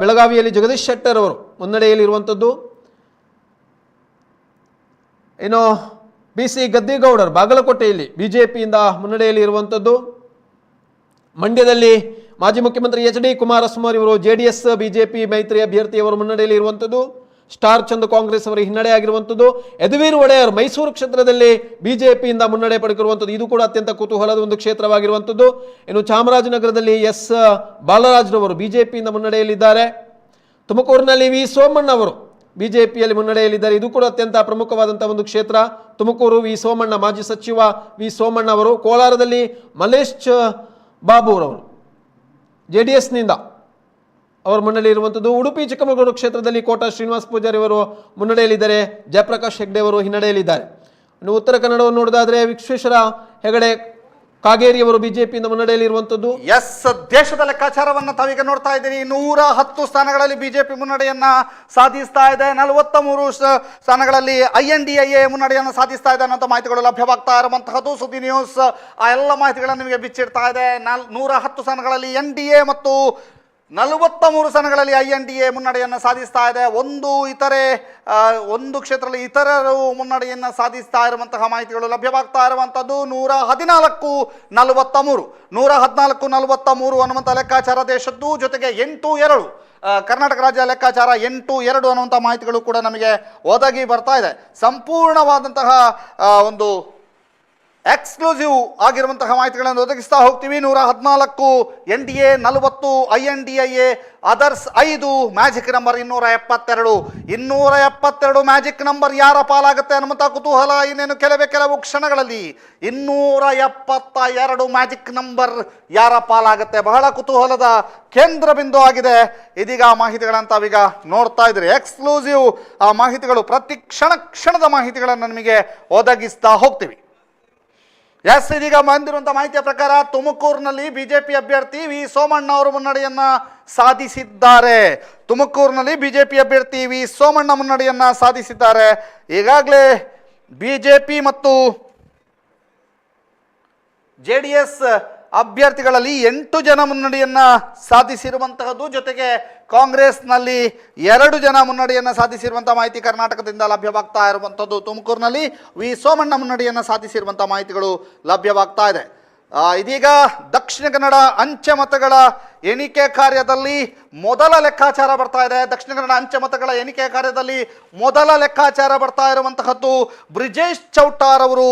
ಬೆಳಗಾವಿಯಲ್ಲಿ ಜಗದೀಶ್ ಶೆಟ್ಟರ್ ಅವರು ಮುನ್ನಡೆಯಲ್ಲಿರುವಂಥದ್ದು. ಇನ್ನು BC ಗದ್ದಿಗೌಡರು ಬಾಗಲಕೋಟೆಯಲ್ಲಿ ಬಿಜೆಪಿಯಿಂದ ಮುನ್ನಡೆಯಲ್ಲಿ ಇರುವಂಥದ್ದು. ಮಂಡ್ಯದಲ್ಲಿ ಮಾಜಿ ಮುಖ್ಯಮಂತ್ರಿ HD ಕುಮಾರಸ್ವಾಮಿ ಅವರು JDS ಬಿಜೆಪಿ ಮೈತ್ರಿ ಅಭ್ಯರ್ಥಿಯವರು ಮುನ್ನಡೆಯಲ್ಲಿ ಇರುವಂಥದ್ದು. ಸ್ಟಾರ್ ಚಂದ್ ಕಾಂಗ್ರೆಸ್ ಅವರಿಗೆ ಹಿನ್ನಡೆ ಆಗಿರುವಂಥದ್ದು. ಯದುವೀರ್ ಒಡೆಯರ್ ಮೈಸೂರು ಕ್ಷೇತ್ರದಲ್ಲಿ ಬಿಜೆಪಿಯಿಂದ ಮುನ್ನಡೆ ಪಡೆದಿರುವಂಥದ್ದು. ಇದು ಕೂಡ ಅತ್ಯಂತ ಕುತೂಹಲದ ಒಂದು ಕ್ಷೇತ್ರವಾಗಿರುವಂಥದ್ದು. ಇನ್ನು ಚಾಮರಾಜನಗರದಲ್ಲಿ S ಬಾಲರಾಜ್ರವರು ಬಿಜೆಪಿಯಿಂದ ಮುನ್ನಡೆಯಲ್ಲಿದ್ದಾರೆ. ತುಮಕೂರಿನಲ್ಲಿ V ಸೋಮಣ್ಣ ಅವರು ಬಿಜೆಪಿಯಲ್ಲಿ ಮುನ್ನಡೆಯಲ್ಲಿದ್ದಾರೆ. ಇದು ಕೂಡ ಅತ್ಯಂತ ಪ್ರಮುಖವಾದಂತಹ ಒಂದು ಕ್ಷೇತ್ರ. ತುಮಕೂರು V ಸೋಮಣ್ಣ, ಮಾಜಿ ಸಚಿವ V ಸೋಮಣ್ಣ ಅವರು. ಕೋಲಾರದಲ್ಲಿ ಮಲ್ಲೇಶ್ ಬಾಬು ಅವರು JDSನಿಂದ ಅವರು ಮುನ್ನಡೆ ಇರುವಂಥದ್ದು. ಉಡುಪಿ ಚಿಕ್ಕಮಗಳೂರು ಕ್ಷೇತ್ರದಲ್ಲಿ ಕೋಟ ಶ್ರೀನಿವಾಸ್ ಪೂಜಾರಿ ಅವರು ಮುನ್ನಡೆಯಲ್ಲಿದ್ದಾರೆ. ಜಯಪ್ರಕಾಶ್ ಹೆಗ್ಡೆ ಅವರು ಹಿನ್ನಡೆಯಲ್ಲಿದ್ದಾರೆ. ಇನ್ನು ಉತ್ತರ ಕನ್ನಡವನ್ನು ನೋಡಿದಾದ್ರೆ ವಿಶ್ವೇಶ್ವರ ಹೆಗಡೆ ಕಾಗೇರಿ ಅವರು ಬಿಜೆಪಿಯಿಂದ ಮುನ್ನಡೆಯಲ್ಲಿ ಇರುವಂಥದ್ದು. ದೇಶದ ಲೆಕ್ಕಾಚಾರವನ್ನು ತಾವೀಗ ನೋಡ್ತಾ ಇದ್ದೀರಿ. 110 ಸ್ಥಾನಗಳಲ್ಲಿ ಬಿಜೆಪಿ ಮುನ್ನಡೆಯನ್ನ ಸಾಧಿಸ್ತಾ ಇದೆ. 43 ಸ್ಥಾನಗಳಲ್ಲಿ INDIA ಮುನ್ನಡೆಯನ್ನು ಸಾಧಿಸ್ತಾ ಇದೆ ಅನ್ನೋ ಮಾಹಿತಿಗಳು ಲಭ್ಯವಾಗ್ತಾ ಇರುವಂತಹದ್ದು. ಸುದ್ದಿ ನ್ಯೂಸ್ ಆ ಎಲ್ಲ ಮಾಹಿತಿಗಳನ್ನು ನಿಮಗೆ ಬಿಚ್ಚಿಡ್ತಾ ಇದೆ. 110 ಸ್ಥಾನಗಳಲ್ಲಿ NDA ಮತ್ತು 43 ಸ್ಥಾನಗಳಲ್ಲಿ INDA ಮುನ್ನಡೆಯನ್ನು ಸಾಧಿಸ್ತಾ ಇದೆ. ಒಂದು ಕ್ಷೇತ್ರದಲ್ಲಿ ಇತರರು ಮುನ್ನಡೆಯನ್ನು ಸಾಧಿಸ್ತಾ ಇರುವಂತಹ ಮಾಹಿತಿಗಳು ಲಭ್ಯವಾಗ್ತಾ ಇರುವಂಥದ್ದು. 114-43 114-43 ಅನ್ನುವಂಥ ಲೆಕ್ಕಾಚಾರ ದೇಶದ್ದು. ಜೊತೆಗೆ 8-2 ಕರ್ನಾಟಕ ರಾಜ್ಯ ಲೆಕ್ಕಾಚಾರ 8-2 ಅನ್ನುವಂಥ ಮಾಹಿತಿಗಳು ಕೂಡ ನಮಗೆ ಒದಗಿ ಬರ್ತಾ ಇದೆ. ಸಂಪೂರ್ಣವಾದಂತಹ ಒಂದು ಎಕ್ಸ್ಕ್ಲೂಸಿವ್ ಆಗಿರುವಂತಹ ಮಾಹಿತಿಗಳನ್ನು ಒದಗಿಸ್ತಾ ಹೋಗ್ತೀವಿ. 114 NDA, 40 INDIA, others 5, magic number 272 magic number ಯಾರ ಪಾಲಾಗುತ್ತೆ ಅನ್ನುವಂಥ ಕುತೂಹಲ ಇನ್ನೇನು ಕೆಲವು ಕ್ಷಣಗಳಲ್ಲಿ. 272 ಮ್ಯಾಜಿಕ್ ನಂಬರ್ ಯಾರ ಪಾಲಾಗುತ್ತೆ ಬಹಳ ಕುತೂಹಲದ ಕೇಂದ್ರ ಬಿಂದು ಆಗಿದೆ. ಇದೀಗ ಆ ಮಾಹಿತಿಗಳನ್ನು ತಾವೀಗ ನೋಡ್ತಾ ಇದ್ರಿ. ಎಕ್ಸ್ಕ್ಲೂಸಿವ್ ಆ ಮಾಹಿತಿಗಳು ಪ್ರತಿ ಕ್ಷಣದ ಮಾಹಿತಿಗಳನ್ನು ನಿಮಗೆ ಒದಗಿಸ್ತಾ ಹೋಗ್ತೀವಿ. ಇದೀಗ ಬಂದಿರುವಂತಹ ಮಾಹಿತಿಯ ಪ್ರಕಾರ ತುಮಕೂರಿನಲ್ಲಿ ಬಿಜೆಪಿ ಅಭ್ಯರ್ಥಿ V ಸೋಮಣ್ಣ ಅವರು ಮುನ್ನಡೆಯನ್ನ ಸಾಧಿಸಿದ್ದಾರೆ. ತುಮಕೂರಿನಲ್ಲಿ ಬಿಜೆಪಿ ಅಭ್ಯರ್ಥಿ V ಸೋಮಣ್ಣ ಮುನ್ನಡೆಯನ್ನ ಸಾಧಿಸಿದ್ದಾರೆ. ಈಗಾಗಲೇ ಬಿಜೆಪಿ ಮತ್ತು JDS ಅಭ್ಯರ್ಥಿಗಳಲ್ಲಿ 8 ಜನ ಮುನ್ನಡೆಯನ್ನ ಸಾಧಿಸಿರುವಂತಹದ್ದು. ಜೊತೆಗೆ ಕಾಂಗ್ರೆಸ್ನಲ್ಲಿ 2 ಜನ ಮುನ್ನಡೆಯನ್ನು ಸಾಧಿಸಿರುವಂತಹ ಮಾಹಿತಿ ಕರ್ನಾಟಕದಿಂದ ಲಭ್ಯವಾಗ್ತಾ ಇರುವಂಥದ್ದು. ತುಮಕೂರಿನಲ್ಲಿ V ಸೋಮಣ್ಣ ಮುನ್ನಡೆಯನ್ನು ಸಾಧಿಸಿರುವಂತಹ ಮಾಹಿತಿಗಳು ಲಭ್ಯವಾಗ್ತಾ ಇದೆ. ಇದೀಗ ದಕ್ಷಿಣ ಕನ್ನಡ ಅಂಚೆ ಮತಗಳ ಎಣಿಕೆ ಕಾರ್ಯದಲ್ಲಿ ಮೊದಲ ಲೆಕ್ಕಾಚಾರ ಬರ್ತಾ ಇದೆ. ದಕ್ಷಿಣ ಕನ್ನಡ ಅಂಚೆ ಮತಗಳ ಎಣಿಕೆ ಕಾರ್ಯದಲ್ಲಿ ಮೊದಲ ಲೆಕ್ಕಾಚಾರ ಬರ್ತಾ ಇರುವಂತಹದ್ದು ಬ್ರಿಜೇಶ್ ಚೌಟಾರ್ ಅವರು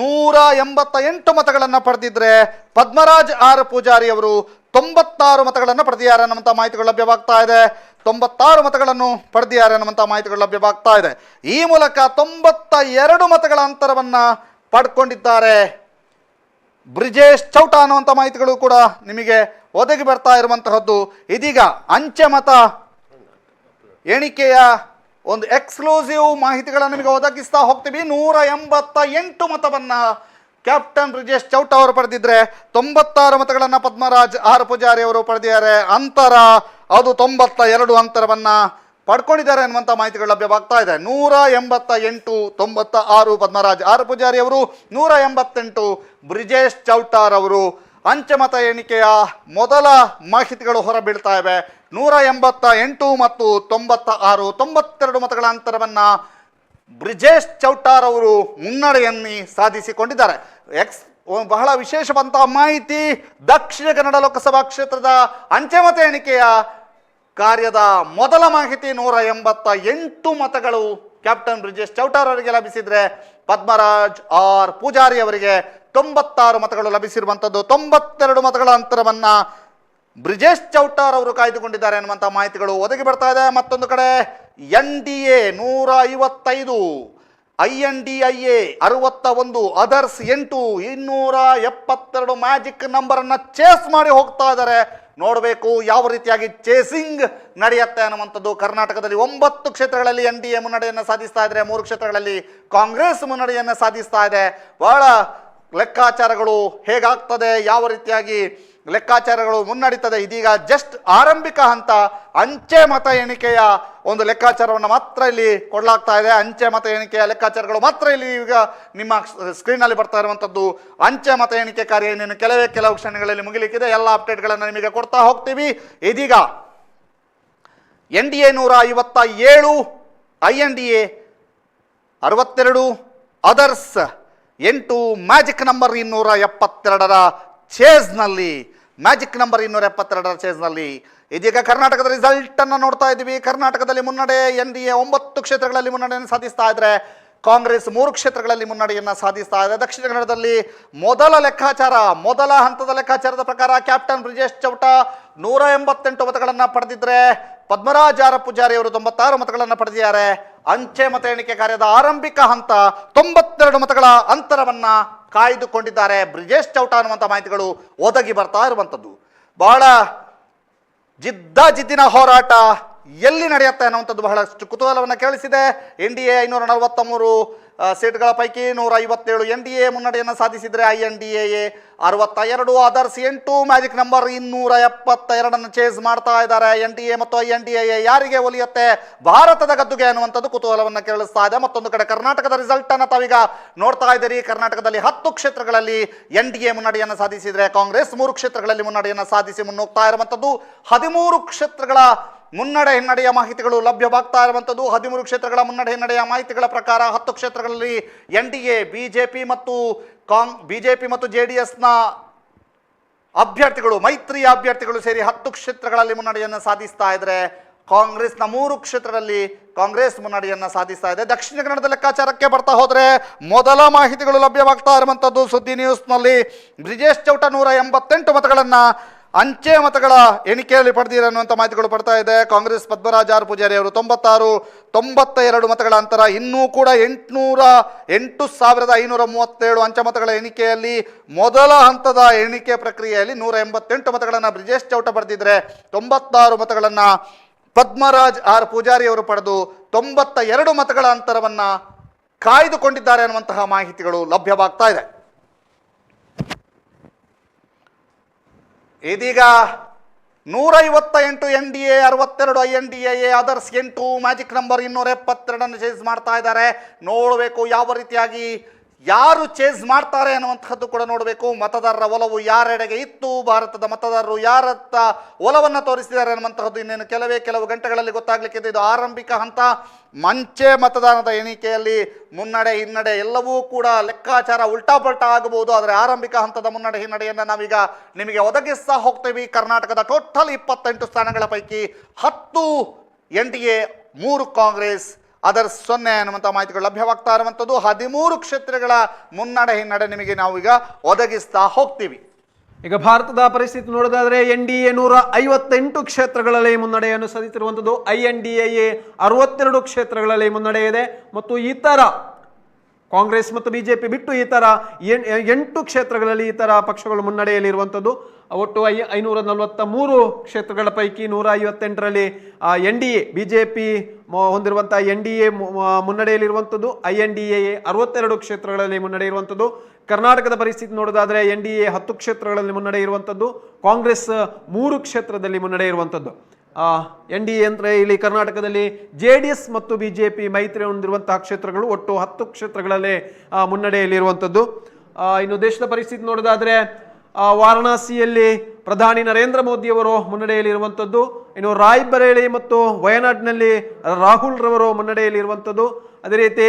188 ಮತಗಳನ್ನು ಪಡೆದಿದ್ರೆ ಪದ್ಮರಾಜ್ ಆರ್ ಪೂಜಾರಿ ಅವರು 96 ಮತಗಳನ್ನು ಪಡೆದಿದ್ದಾರೆ ಅನ್ನುವಂಥ ಮಾಹಿತಿಗಳು ಲಭ್ಯವಾಗ್ತಾ ಇದೆ. 96 ಮತಗಳನ್ನು ಪಡೆದಿದ್ದಾರೆ ಅನ್ನುವಂಥ ಮಾಹಿತಿಗಳು ಲಭ್ಯವಾಗ್ತಾ ಇದೆ. ಈ ಮೂಲಕ 92 ಮತಗಳ ಅಂತರವನ್ನು ಪಡ್ಕೊಂಡಿದ್ದಾರೆ ಬ್ರಿಜೇಶ್ ಚೌಟಾ ಅನ್ನುವಂಥ ಮಾಹಿತಿಗಳು ಕೂಡ ನಿಮಗೆ ಒದಗಿ ಬರ್ತಾ ಇರುವಂತಹದ್ದು. ಇದೀಗ ಅಂಚೆ ಮತ ಎಣಿಕೆಯ ಒಂದು ಎಕ್ಸ್ಕ್ಲೂಸಿವ್ ಮಾಹಿತಿಗಳನ್ನು ನಿಮಗೆ ಒದಗಿಸ್ತಾ ಹೋಗ್ತೀವಿ. 188 ಮತವನ್ನು ಕ್ಯಾಪ್ಟನ್ ಬ್ರಿಜೇಶ್ ಚೌಟಾ ಅವರು ಪಡೆದಿದ್ರೆ 96 ಮತಗಳನ್ನು ಪದ್ಮರಾಜ್ ಆರ್ ಪೂಜಾರಿ ಅವರು ಪಡೆದಿದ್ದಾರೆ. ಅಂತರ ಅದು 92 ಅಂತರವನ್ನು ಪಡ್ಕೊಂಡಿದ್ದಾರೆ ಅನ್ನುವಂಥ ಮಾಹಿತಿಗಳು ಲಭ್ಯವಾಗ್ತಾ ಇದೆ. 188, 96 ಪದ್ಮರಾಜ್ ಆರ್ ಪೂಜಾರಿ ಅವರು, 188 ಬ್ರಿಜೇಶ್ ಚೌಟಾರ್ ಅವರು. ಅಂಚೆ ಮತ ಎಣಿಕೆಯ ಮೊದಲ ಮಾಹಿತಿಗಳು ಹೊರಬೀಳ್ತಾ ಇವೆ. 188 ಮತ್ತು 96, 92 ಮತಗಳ ಅಂತರವನ್ನು ಬ್ರಿಜೇಶ್ ಚೌಟಾರ್ ಅವರು ಮುನ್ನಡೆಯನ್ನು ಸಾಧಿಸಿಕೊಂಡಿದ್ದಾರೆ. ಬಹಳ ವಿಶೇಷವಂತಹ ಮಾಹಿತಿ, ದಕ್ಷಿಣ ಕನ್ನಡ ಲೋಕಸಭಾ ಕ್ಷೇತ್ರದ ಅಂಚೆ ಮತ ಎಣಿಕೆಯ ಕಾರ್ಯದ ಮೊದಲ ಮಾಹಿತಿ 188 ಮತಗಳು ಕ್ಯಾಪ್ಟನ್ ಬ್ರಿಜೇಶ್ ಚೌಟಾರ್ ಅವರಿಗೆ ಲಭಿಸಿದ್ರೆ ಪದ್ಮರಾಜ್ ಆರ್ ಪೂಜಾರಿ ಅವರಿಗೆ 96 ಮತಗಳು ಲಭಿಸಿರುವಂಥದ್ದು. 92 ಮತಗಳ ಅಂತರವನ್ನು ಬ್ರಿಜೇಶ್ ಚೌಟಾರ್ ಅವರು ಕಾಯ್ದುಕೊಂಡಿದ್ದಾರೆ ಅನ್ನುವಂಥ ಮಾಹಿತಿಗಳು ಒದಗಿ ಬರ್ತಾ ಇದೆ. ಮತ್ತೊಂದು ಕಡೆ NDA 155, INDIA 61, ಅದರ್ಸ್ 8, 272 ಮ್ಯಾಜಿಕ್ ನಂಬರನ್ನು ಚೇಸ್ ಮಾಡಿ ಹೋಗ್ತಾ ಇದ್ದಾರೆ. ನೋಡಬೇಕು ಯಾವ ರೀತಿಯಾಗಿ ಚೇಸಿಂಗ್ ನಡೆಯುತ್ತೆ ಅನ್ನುವಂಥದ್ದು. ಕರ್ನಾಟಕದಲ್ಲಿ 9 ಕ್ಷೇತ್ರಗಳಲ್ಲಿ NDA ಮುನ್ನಡೆಯನ್ನು ಸಾಧಿಸ್ತಾ ಇದ್ರೆ, 3 ಕ್ಷೇತ್ರಗಳಲ್ಲಿ ಕಾಂಗ್ರೆಸ್ ಮುನ್ನಡೆಯನ್ನು ಸಾಧಿಸ್ತಾ ಇದೆ. ಬಹಳ ಲೆಕ್ಕಾಚಾರಗಳು ಹೇಗಾಗ್ತದೆ, ಯಾವ ರೀತಿಯಾಗಿ ಲೆಕ್ಕಾಚಾರಗಳು ಮುನ್ನಡೀತದೆ, ಇದೀಗ ಜಸ್ಟ್ ಆರಂಭಿಕ ಹಂತ. ಅಂಚೆ ಮತ ಎಣಿಕೆಯ ಒಂದು ಲೆಕ್ಕಾಚಾರವನ್ನು ಮಾತ್ರ ಇಲ್ಲಿ ಕೊಡಲಾಗ್ತಾ ಇದೆ. ಅಂಚೆ ಮತ ಎಣಿಕೆಯ ಲೆಕ್ಕಾಚಾರಗಳು ಮಾತ್ರ ಇಲ್ಲಿ ಈಗ ನಿಮ್ಮ ಸ್ಕ್ರೀನಲ್ಲಿ ಬರ್ತಾ ಇರುವಂಥದ್ದು. ಅಂಚೆ ಮತ ಎಣಿಕೆ ಕಾರ್ಯ ಇನ್ನೇನು ಕೆಲವು ಕ್ಷಣಗಳಲ್ಲಿ ಮುಗಿಲಿಕ್ಕಿದೆ. ಎಲ್ಲ ಅಪ್ಡೇಟ್ಗಳನ್ನು ನಿಮಗೆ ಕೊಡ್ತಾ ಹೋಗ್ತೀವಿ. ಇದೀಗ NDA 157, INDA 62, others 8, magic number 272ರ ಚೇಸ್ನಲ್ಲಿ, ಮ್ಯಾಜಿಕ್ ನಂಬರ್ 272ರ ಚೇಸ್ನಲ್ಲಿ ಇದೀಗ ಕರ್ನಾಟಕದ ರಿಸಲ್ಟ್ ಅನ್ನು ನೋಡ್ತಾ ಇದ್ದೀವಿ. ಕರ್ನಾಟಕದಲ್ಲಿ ಮುನ್ನಡೆ NDA 9 ಕ್ಷೇತ್ರಗಳಲ್ಲಿ ಮುನ್ನಡೆಯನ್ನು ಸಾಧಿಸ್ತಾ ಇದ್ರೆ, ಕಾಂಗ್ರೆಸ್ 3 ಕ್ಷೇತ್ರಗಳಲ್ಲಿ ಮುನ್ನಡೆಯನ್ನು ಸಾಧಿಸ್ತಾ ಇದೆ. ದಕ್ಷಿಣ ಕನ್ನಡದಲ್ಲಿ ಮೊದಲ ಹಂತದ ಲೆಕ್ಕಾಚಾರದ ಪ್ರಕಾರ ಕ್ಯಾಪ್ಟನ್ ಬ್ರಿಜೇಶ್ ಚೌಟಾ 188 ಮತಗಳನ್ನು ಪಡೆದಿದ್ರೆ ಪದ್ಮರಾಜ್ ಆರ್ ಪೂಜಾರಿ ಅವರು 96 ಮತಗಳನ್ನು ಪಡೆದಿದ್ದಾರೆ. ಅಂಚೆ ಮತ ಎಣಿಕೆ ಕಾರ್ಯದ ಆರಂಭಿಕ ಹಂತ 92 ಮತಗಳ ಅಂತರವನ್ನು ಕಾಯ್ದುಕೊಂಡಿದ್ದಾರೆ ಬ್ರಿಜೇಶ್ ಚೌಟಾ ಅನ್ನುವಂಥ ಮಾಹಿತಿಗಳು ಒದಗಿ ಬರ್ತಾ ಇರುವಂಥದ್ದು. ಬಹಳ ಜಿದ್ದಿನ ಹೋರಾಟ ಎಲ್ಲಿ ನಡೆಯುತ್ತೆ ಅನ್ನುವಂಥದ್ದು ಬಹಳಷ್ಟು ಕುತೂಹಲವನ್ನು ಕೇಳಿಸಿದೆ. NDA 543 ಸೀಟ್ಗಳ ಪೈಕಿ 157 NDA ಮುನ್ನಡೆಯನ್ನು ಸಾಧಿಸಿದರೆ, INDA 62, others 8, magic number 272 chase ಮಾಡ್ತಾ ಇದ್ದಾರೆ. NDA ಮತ್ತು INDA ಯಾರಿಗೆ ಒಲಿಯುತ್ತೆ ಭಾರತದ ಗದ್ದುಗೆ ಅನ್ನುವಂಥದ್ದು ಕುತೂಹಲವನ್ನು ಕೇಳಿಸ್ತಾ ಇದೆ. ಮತ್ತೊಂದು ಕಡೆ ಕರ್ನಾಟಕದ ರಿಸಲ್ಟ್ ಅನ್ನು ತಾವೀಗ ನೋಡ್ತಾ ಇದ್ದೀರಿ. ಕರ್ನಾಟಕದಲ್ಲಿ 10 ಕ್ಷೇತ್ರಗಳಲ್ಲಿ NDA ಮುನ್ನಡೆಯನ್ನು ಸಾಧಿಸಿದರೆ, ಕಾಂಗ್ರೆಸ್ 3 ಕ್ಷೇತ್ರಗಳಲ್ಲಿ ಮುನ್ನಡೆಯನ್ನು ಸಾಧಿಸಿ ಮುನ್ನೋಗ್ತಾ ಇರುವಂಥದ್ದು. 13 ಕ್ಷೇತ್ರಗಳ ಮುನ್ನಡೆ ಹಿನ್ನಡೆಯ ಮಾಹಿತಿಗಳು ಲಭ್ಯವಾಗ್ತಾ ಇರುವಂಥದ್ದು. 13 ಕ್ಷೇತ್ರಗಳ ಮುನ್ನಡೆ ಹಿನ್ನಡೆಯ ಮಾಹಿತಿಗಳ ಪ್ರಕಾರ 10 ಕ್ಷೇತ್ರಗಳಲ್ಲಿ NDA, ಬಿಜೆಪಿ ಮತ್ತು JDSನ ಅಭ್ಯರ್ಥಿಗಳು, ಮೈತ್ರಿಯ ಅಭ್ಯರ್ಥಿಗಳು ಸೇರಿ 10 ಕ್ಷೇತ್ರಗಳಲ್ಲಿ ಮುನ್ನಡೆಯನ್ನು ಸಾಧಿಸ್ತಾ ಇದ್ರೆ, ಕಾಂಗ್ರೆಸ್ನ 3 ಕ್ಷೇತ್ರದಲ್ಲಿ ಕಾಂಗ್ರೆಸ್ ಮುನ್ನಡೆಯನ್ನು ಸಾಧಿಸ್ತಾ ಇದೆ. ದಕ್ಷಿಣ ಕನ್ನಡದ ಲೆಕ್ಕಾಚಾರಕ್ಕೆ ಬರ್ತಾ ಹೋದರೆ ಮೊದಲ ಮಾಹಿತಿಗಳು ಲಭ್ಯವಾಗ್ತಾ ಇರುವಂಥದ್ದು ಸುದ್ದಿ ನ್ಯೂಸ್ನಲ್ಲಿ. ಬ್ರಿಜೇಶ್ ಚೌಟಾ 188 ಮತಗಳನ್ನು ಅಂಚೆ ಮತಗಳ ಎಣಿಕೆಯಲ್ಲಿ ಪಡೆದಿರ ಅನ್ನುವಂಥ ಮಾಹಿತಿಗಳು ಬರ್ತಾ ಇದೆ. ಕಾಂಗ್ರೆಸ್ ಪದ್ಮರಾಜ್ ಆರ್ ಪೂಜಾರಿ ಅವರು 96, 92 ಮತಗಳ ಅಂತರ. ಇನ್ನೂ ಕೂಡ 8,537 ಅಂಚೆ ಮತಗಳ ಎಣಿಕೆಯಲ್ಲಿ ಮೊದಲ ಹಂತದ ಎಣಿಕೆ ಪ್ರಕ್ರಿಯೆಯಲ್ಲಿ 188 ಮತಗಳನ್ನು ಬ್ರಿಜೇಶ್ ಚೌಟಾ ಪಡೆದಿದ್ರೆ, 96 ಮತಗಳನ್ನು ಪದ್ಮರಾಜ್ ಆರ್ ಪೂಜಾರಿ ಅವರು ಪಡೆದು 92 ಮತಗಳ ಅಂತರವನ್ನು ಕಾಯ್ದುಕೊಂಡಿದ್ದಾರೆ ಅನ್ನುವಂತಹ ಮಾಹಿತಿಗಳು ಲಭ್ಯವಾಗ್ತಾ ಇದೆ. ಇದೀಗ 158 NDA 62, INDA others 8, magic number 272 chase ಮಾಡ್ತಾ ಇದ್ದಾರೆ. ನೋಡಬೇಕು ಯಾವ ರೀತಿಯಾಗಿ ಯಾರು ಚೇಸ್ ಮಾಡ್ತಾರೆ ಅನ್ನುವಂಥದ್ದು ಕೂಡ ನೋಡಬೇಕು. ಮತದಾರರ ಒಲವು ಯಾರೆಡೆಗೆ ಇತ್ತು, ಭಾರತದ ಮತದಾರರು ಯಾರತ್ತ ಒಲವನ್ನು ತೋರಿಸಿದ್ದಾರೆ ಅನ್ನುವಂತಹದ್ದು ಇನ್ನೇನು ಕೆಲವು ಗಂಟೆಗಳಲ್ಲಿ ಗೊತ್ತಾಗಲಿಕ್ಕಿದೆ. ಇದು ಆರಂಭಿಕ ಹಂತ. ಮಂಚೆ ಮತದಾನದ ಎಣಿಕೆಯಲ್ಲಿ ಮುನ್ನಡೆ ಹಿನ್ನಡೆ ಎಲ್ಲವೂ ಕೂಡ ಲೆಕ್ಕಾಚಾರ ಉಲ್ಟಾಪಲ್ಟಾ ಆಗಬಹುದು. ಆದರೆ ಆರಂಭಿಕ ಹಂತದ ಮುನ್ನಡೆ ಹಿನ್ನಡೆಯನ್ನು ನಾವೀಗ ನಿಮಗೆ ಒದಗಿಸ್ತಾ ಹೋಗ್ತೀವಿ. ಕರ್ನಾಟಕದ ಟೋಟಲ್ 28 ಸ್ಥಾನಗಳ ಪೈಕಿ 10 NDA, 3 ಕಾಂಗ್ರೆಸ್, ಅದರ್ 0 ಅನ್ನುವಂಥ ಮಾಹಿತಿಗಳು ಲಭ್ಯವಾಗ್ತಾ ಇರುವಂಥದ್ದು. 13 ಕ್ಷೇತ್ರಗಳ ಮುನ್ನಡೆ ಹಿನ್ನಡೆ ನಿಮಗೆ ನಾವೀಗ ಒದಗಿಸ್ತಾ ಹೋಗ್ತೀವಿ. ಈಗ ಭಾರತದ ಪರಿಸ್ಥಿತಿ ನೋಡೋದಾದ್ರೆ NDA 158 ಕ್ಷೇತ್ರಗಳಲ್ಲಿ ಮುನ್ನಡೆಯನ್ನು ಸಾಧಿಸಿರುವಂಥದ್ದು. INDA 62 ಕ್ಷೇತ್ರಗಳಲ್ಲಿ ಮುನ್ನಡೆ ಇದೆ. ಮತ್ತು ಇತರ ಕಾಂಗ್ರೆಸ್ ಮತ್ತು ಬಿಜೆಪಿ ಬಿಟ್ಟು ಇತರ 8 ಕ್ಷೇತ್ರಗಳಲ್ಲಿ ಇತರ ಪಕ್ಷಗಳು ಮುನ್ನಡೆಯಲ್ಲಿರುವಂಥದ್ದು. ಒಟ್ಟು 543 ಕ್ಷೇತ್ರಗಳ ಪೈಕಿ 158ರಲ್ಲಿ NDA ಬಿಜೆಪಿ ಹೊಂದಿರುವಂಥ NDA ಮುನ್ನಡೆಯಲ್ಲಿರುವಂಥದ್ದು. INDA 62 ಕ್ಷೇತ್ರಗಳಲ್ಲಿ ಮುನ್ನಡೆ ಇರುವಂಥದ್ದು. ಕರ್ನಾಟಕದ ಪರಿಸ್ಥಿತಿ ನೋಡೋದಾದ್ರೆ NDA 10 ಕ್ಷೇತ್ರಗಳಲ್ಲಿ ಮುನ್ನಡೆ ಇರುವಂಥದ್ದು. ಕಾಂಗ್ರೆಸ್ 3 ಕ್ಷೇತ್ರದಲ್ಲಿ ಮುನ್ನಡೆ ಇರುವಂಥದ್ದು. NDA ಅಂದರೆ ಇಲ್ಲಿ ಕರ್ನಾಟಕದಲ್ಲಿ JDS ಮತ್ತು ಬಿಜೆಪಿ ಮೈತ್ರಿ ಹೊಂದಿರುವಂತಹ ಕ್ಷೇತ್ರಗಳು ಒಟ್ಟು 10 ಕ್ಷೇತ್ರಗಳಲ್ಲೇ ಮುನ್ನಡೆಯಲ್ಲಿರುವಂಥದ್ದು. ಇನ್ನು ದೇಶದ ಪರಿಸ್ಥಿತಿ ನೋಡೋದಾದ್ರೆ ವಾರಣಾಸಿಯಲ್ಲಿ ಪ್ರಧಾನಿ ನರೇಂದ್ರ ಮೋದಿ ಅವರು ಮುನ್ನಡೆಯಲ್ಲಿರುವಂಥದ್ದು. ಇನ್ನು ರಾಯ್ಬರೇಲಿ ಮತ್ತು ವಯನಾಡ್ನಲ್ಲಿ ರಾಹುಲ್ ರವರು ಮುನ್ನಡೆಯಲ್ಲಿರುವಂಥದ್ದು. ಅದೇ ರೀತಿ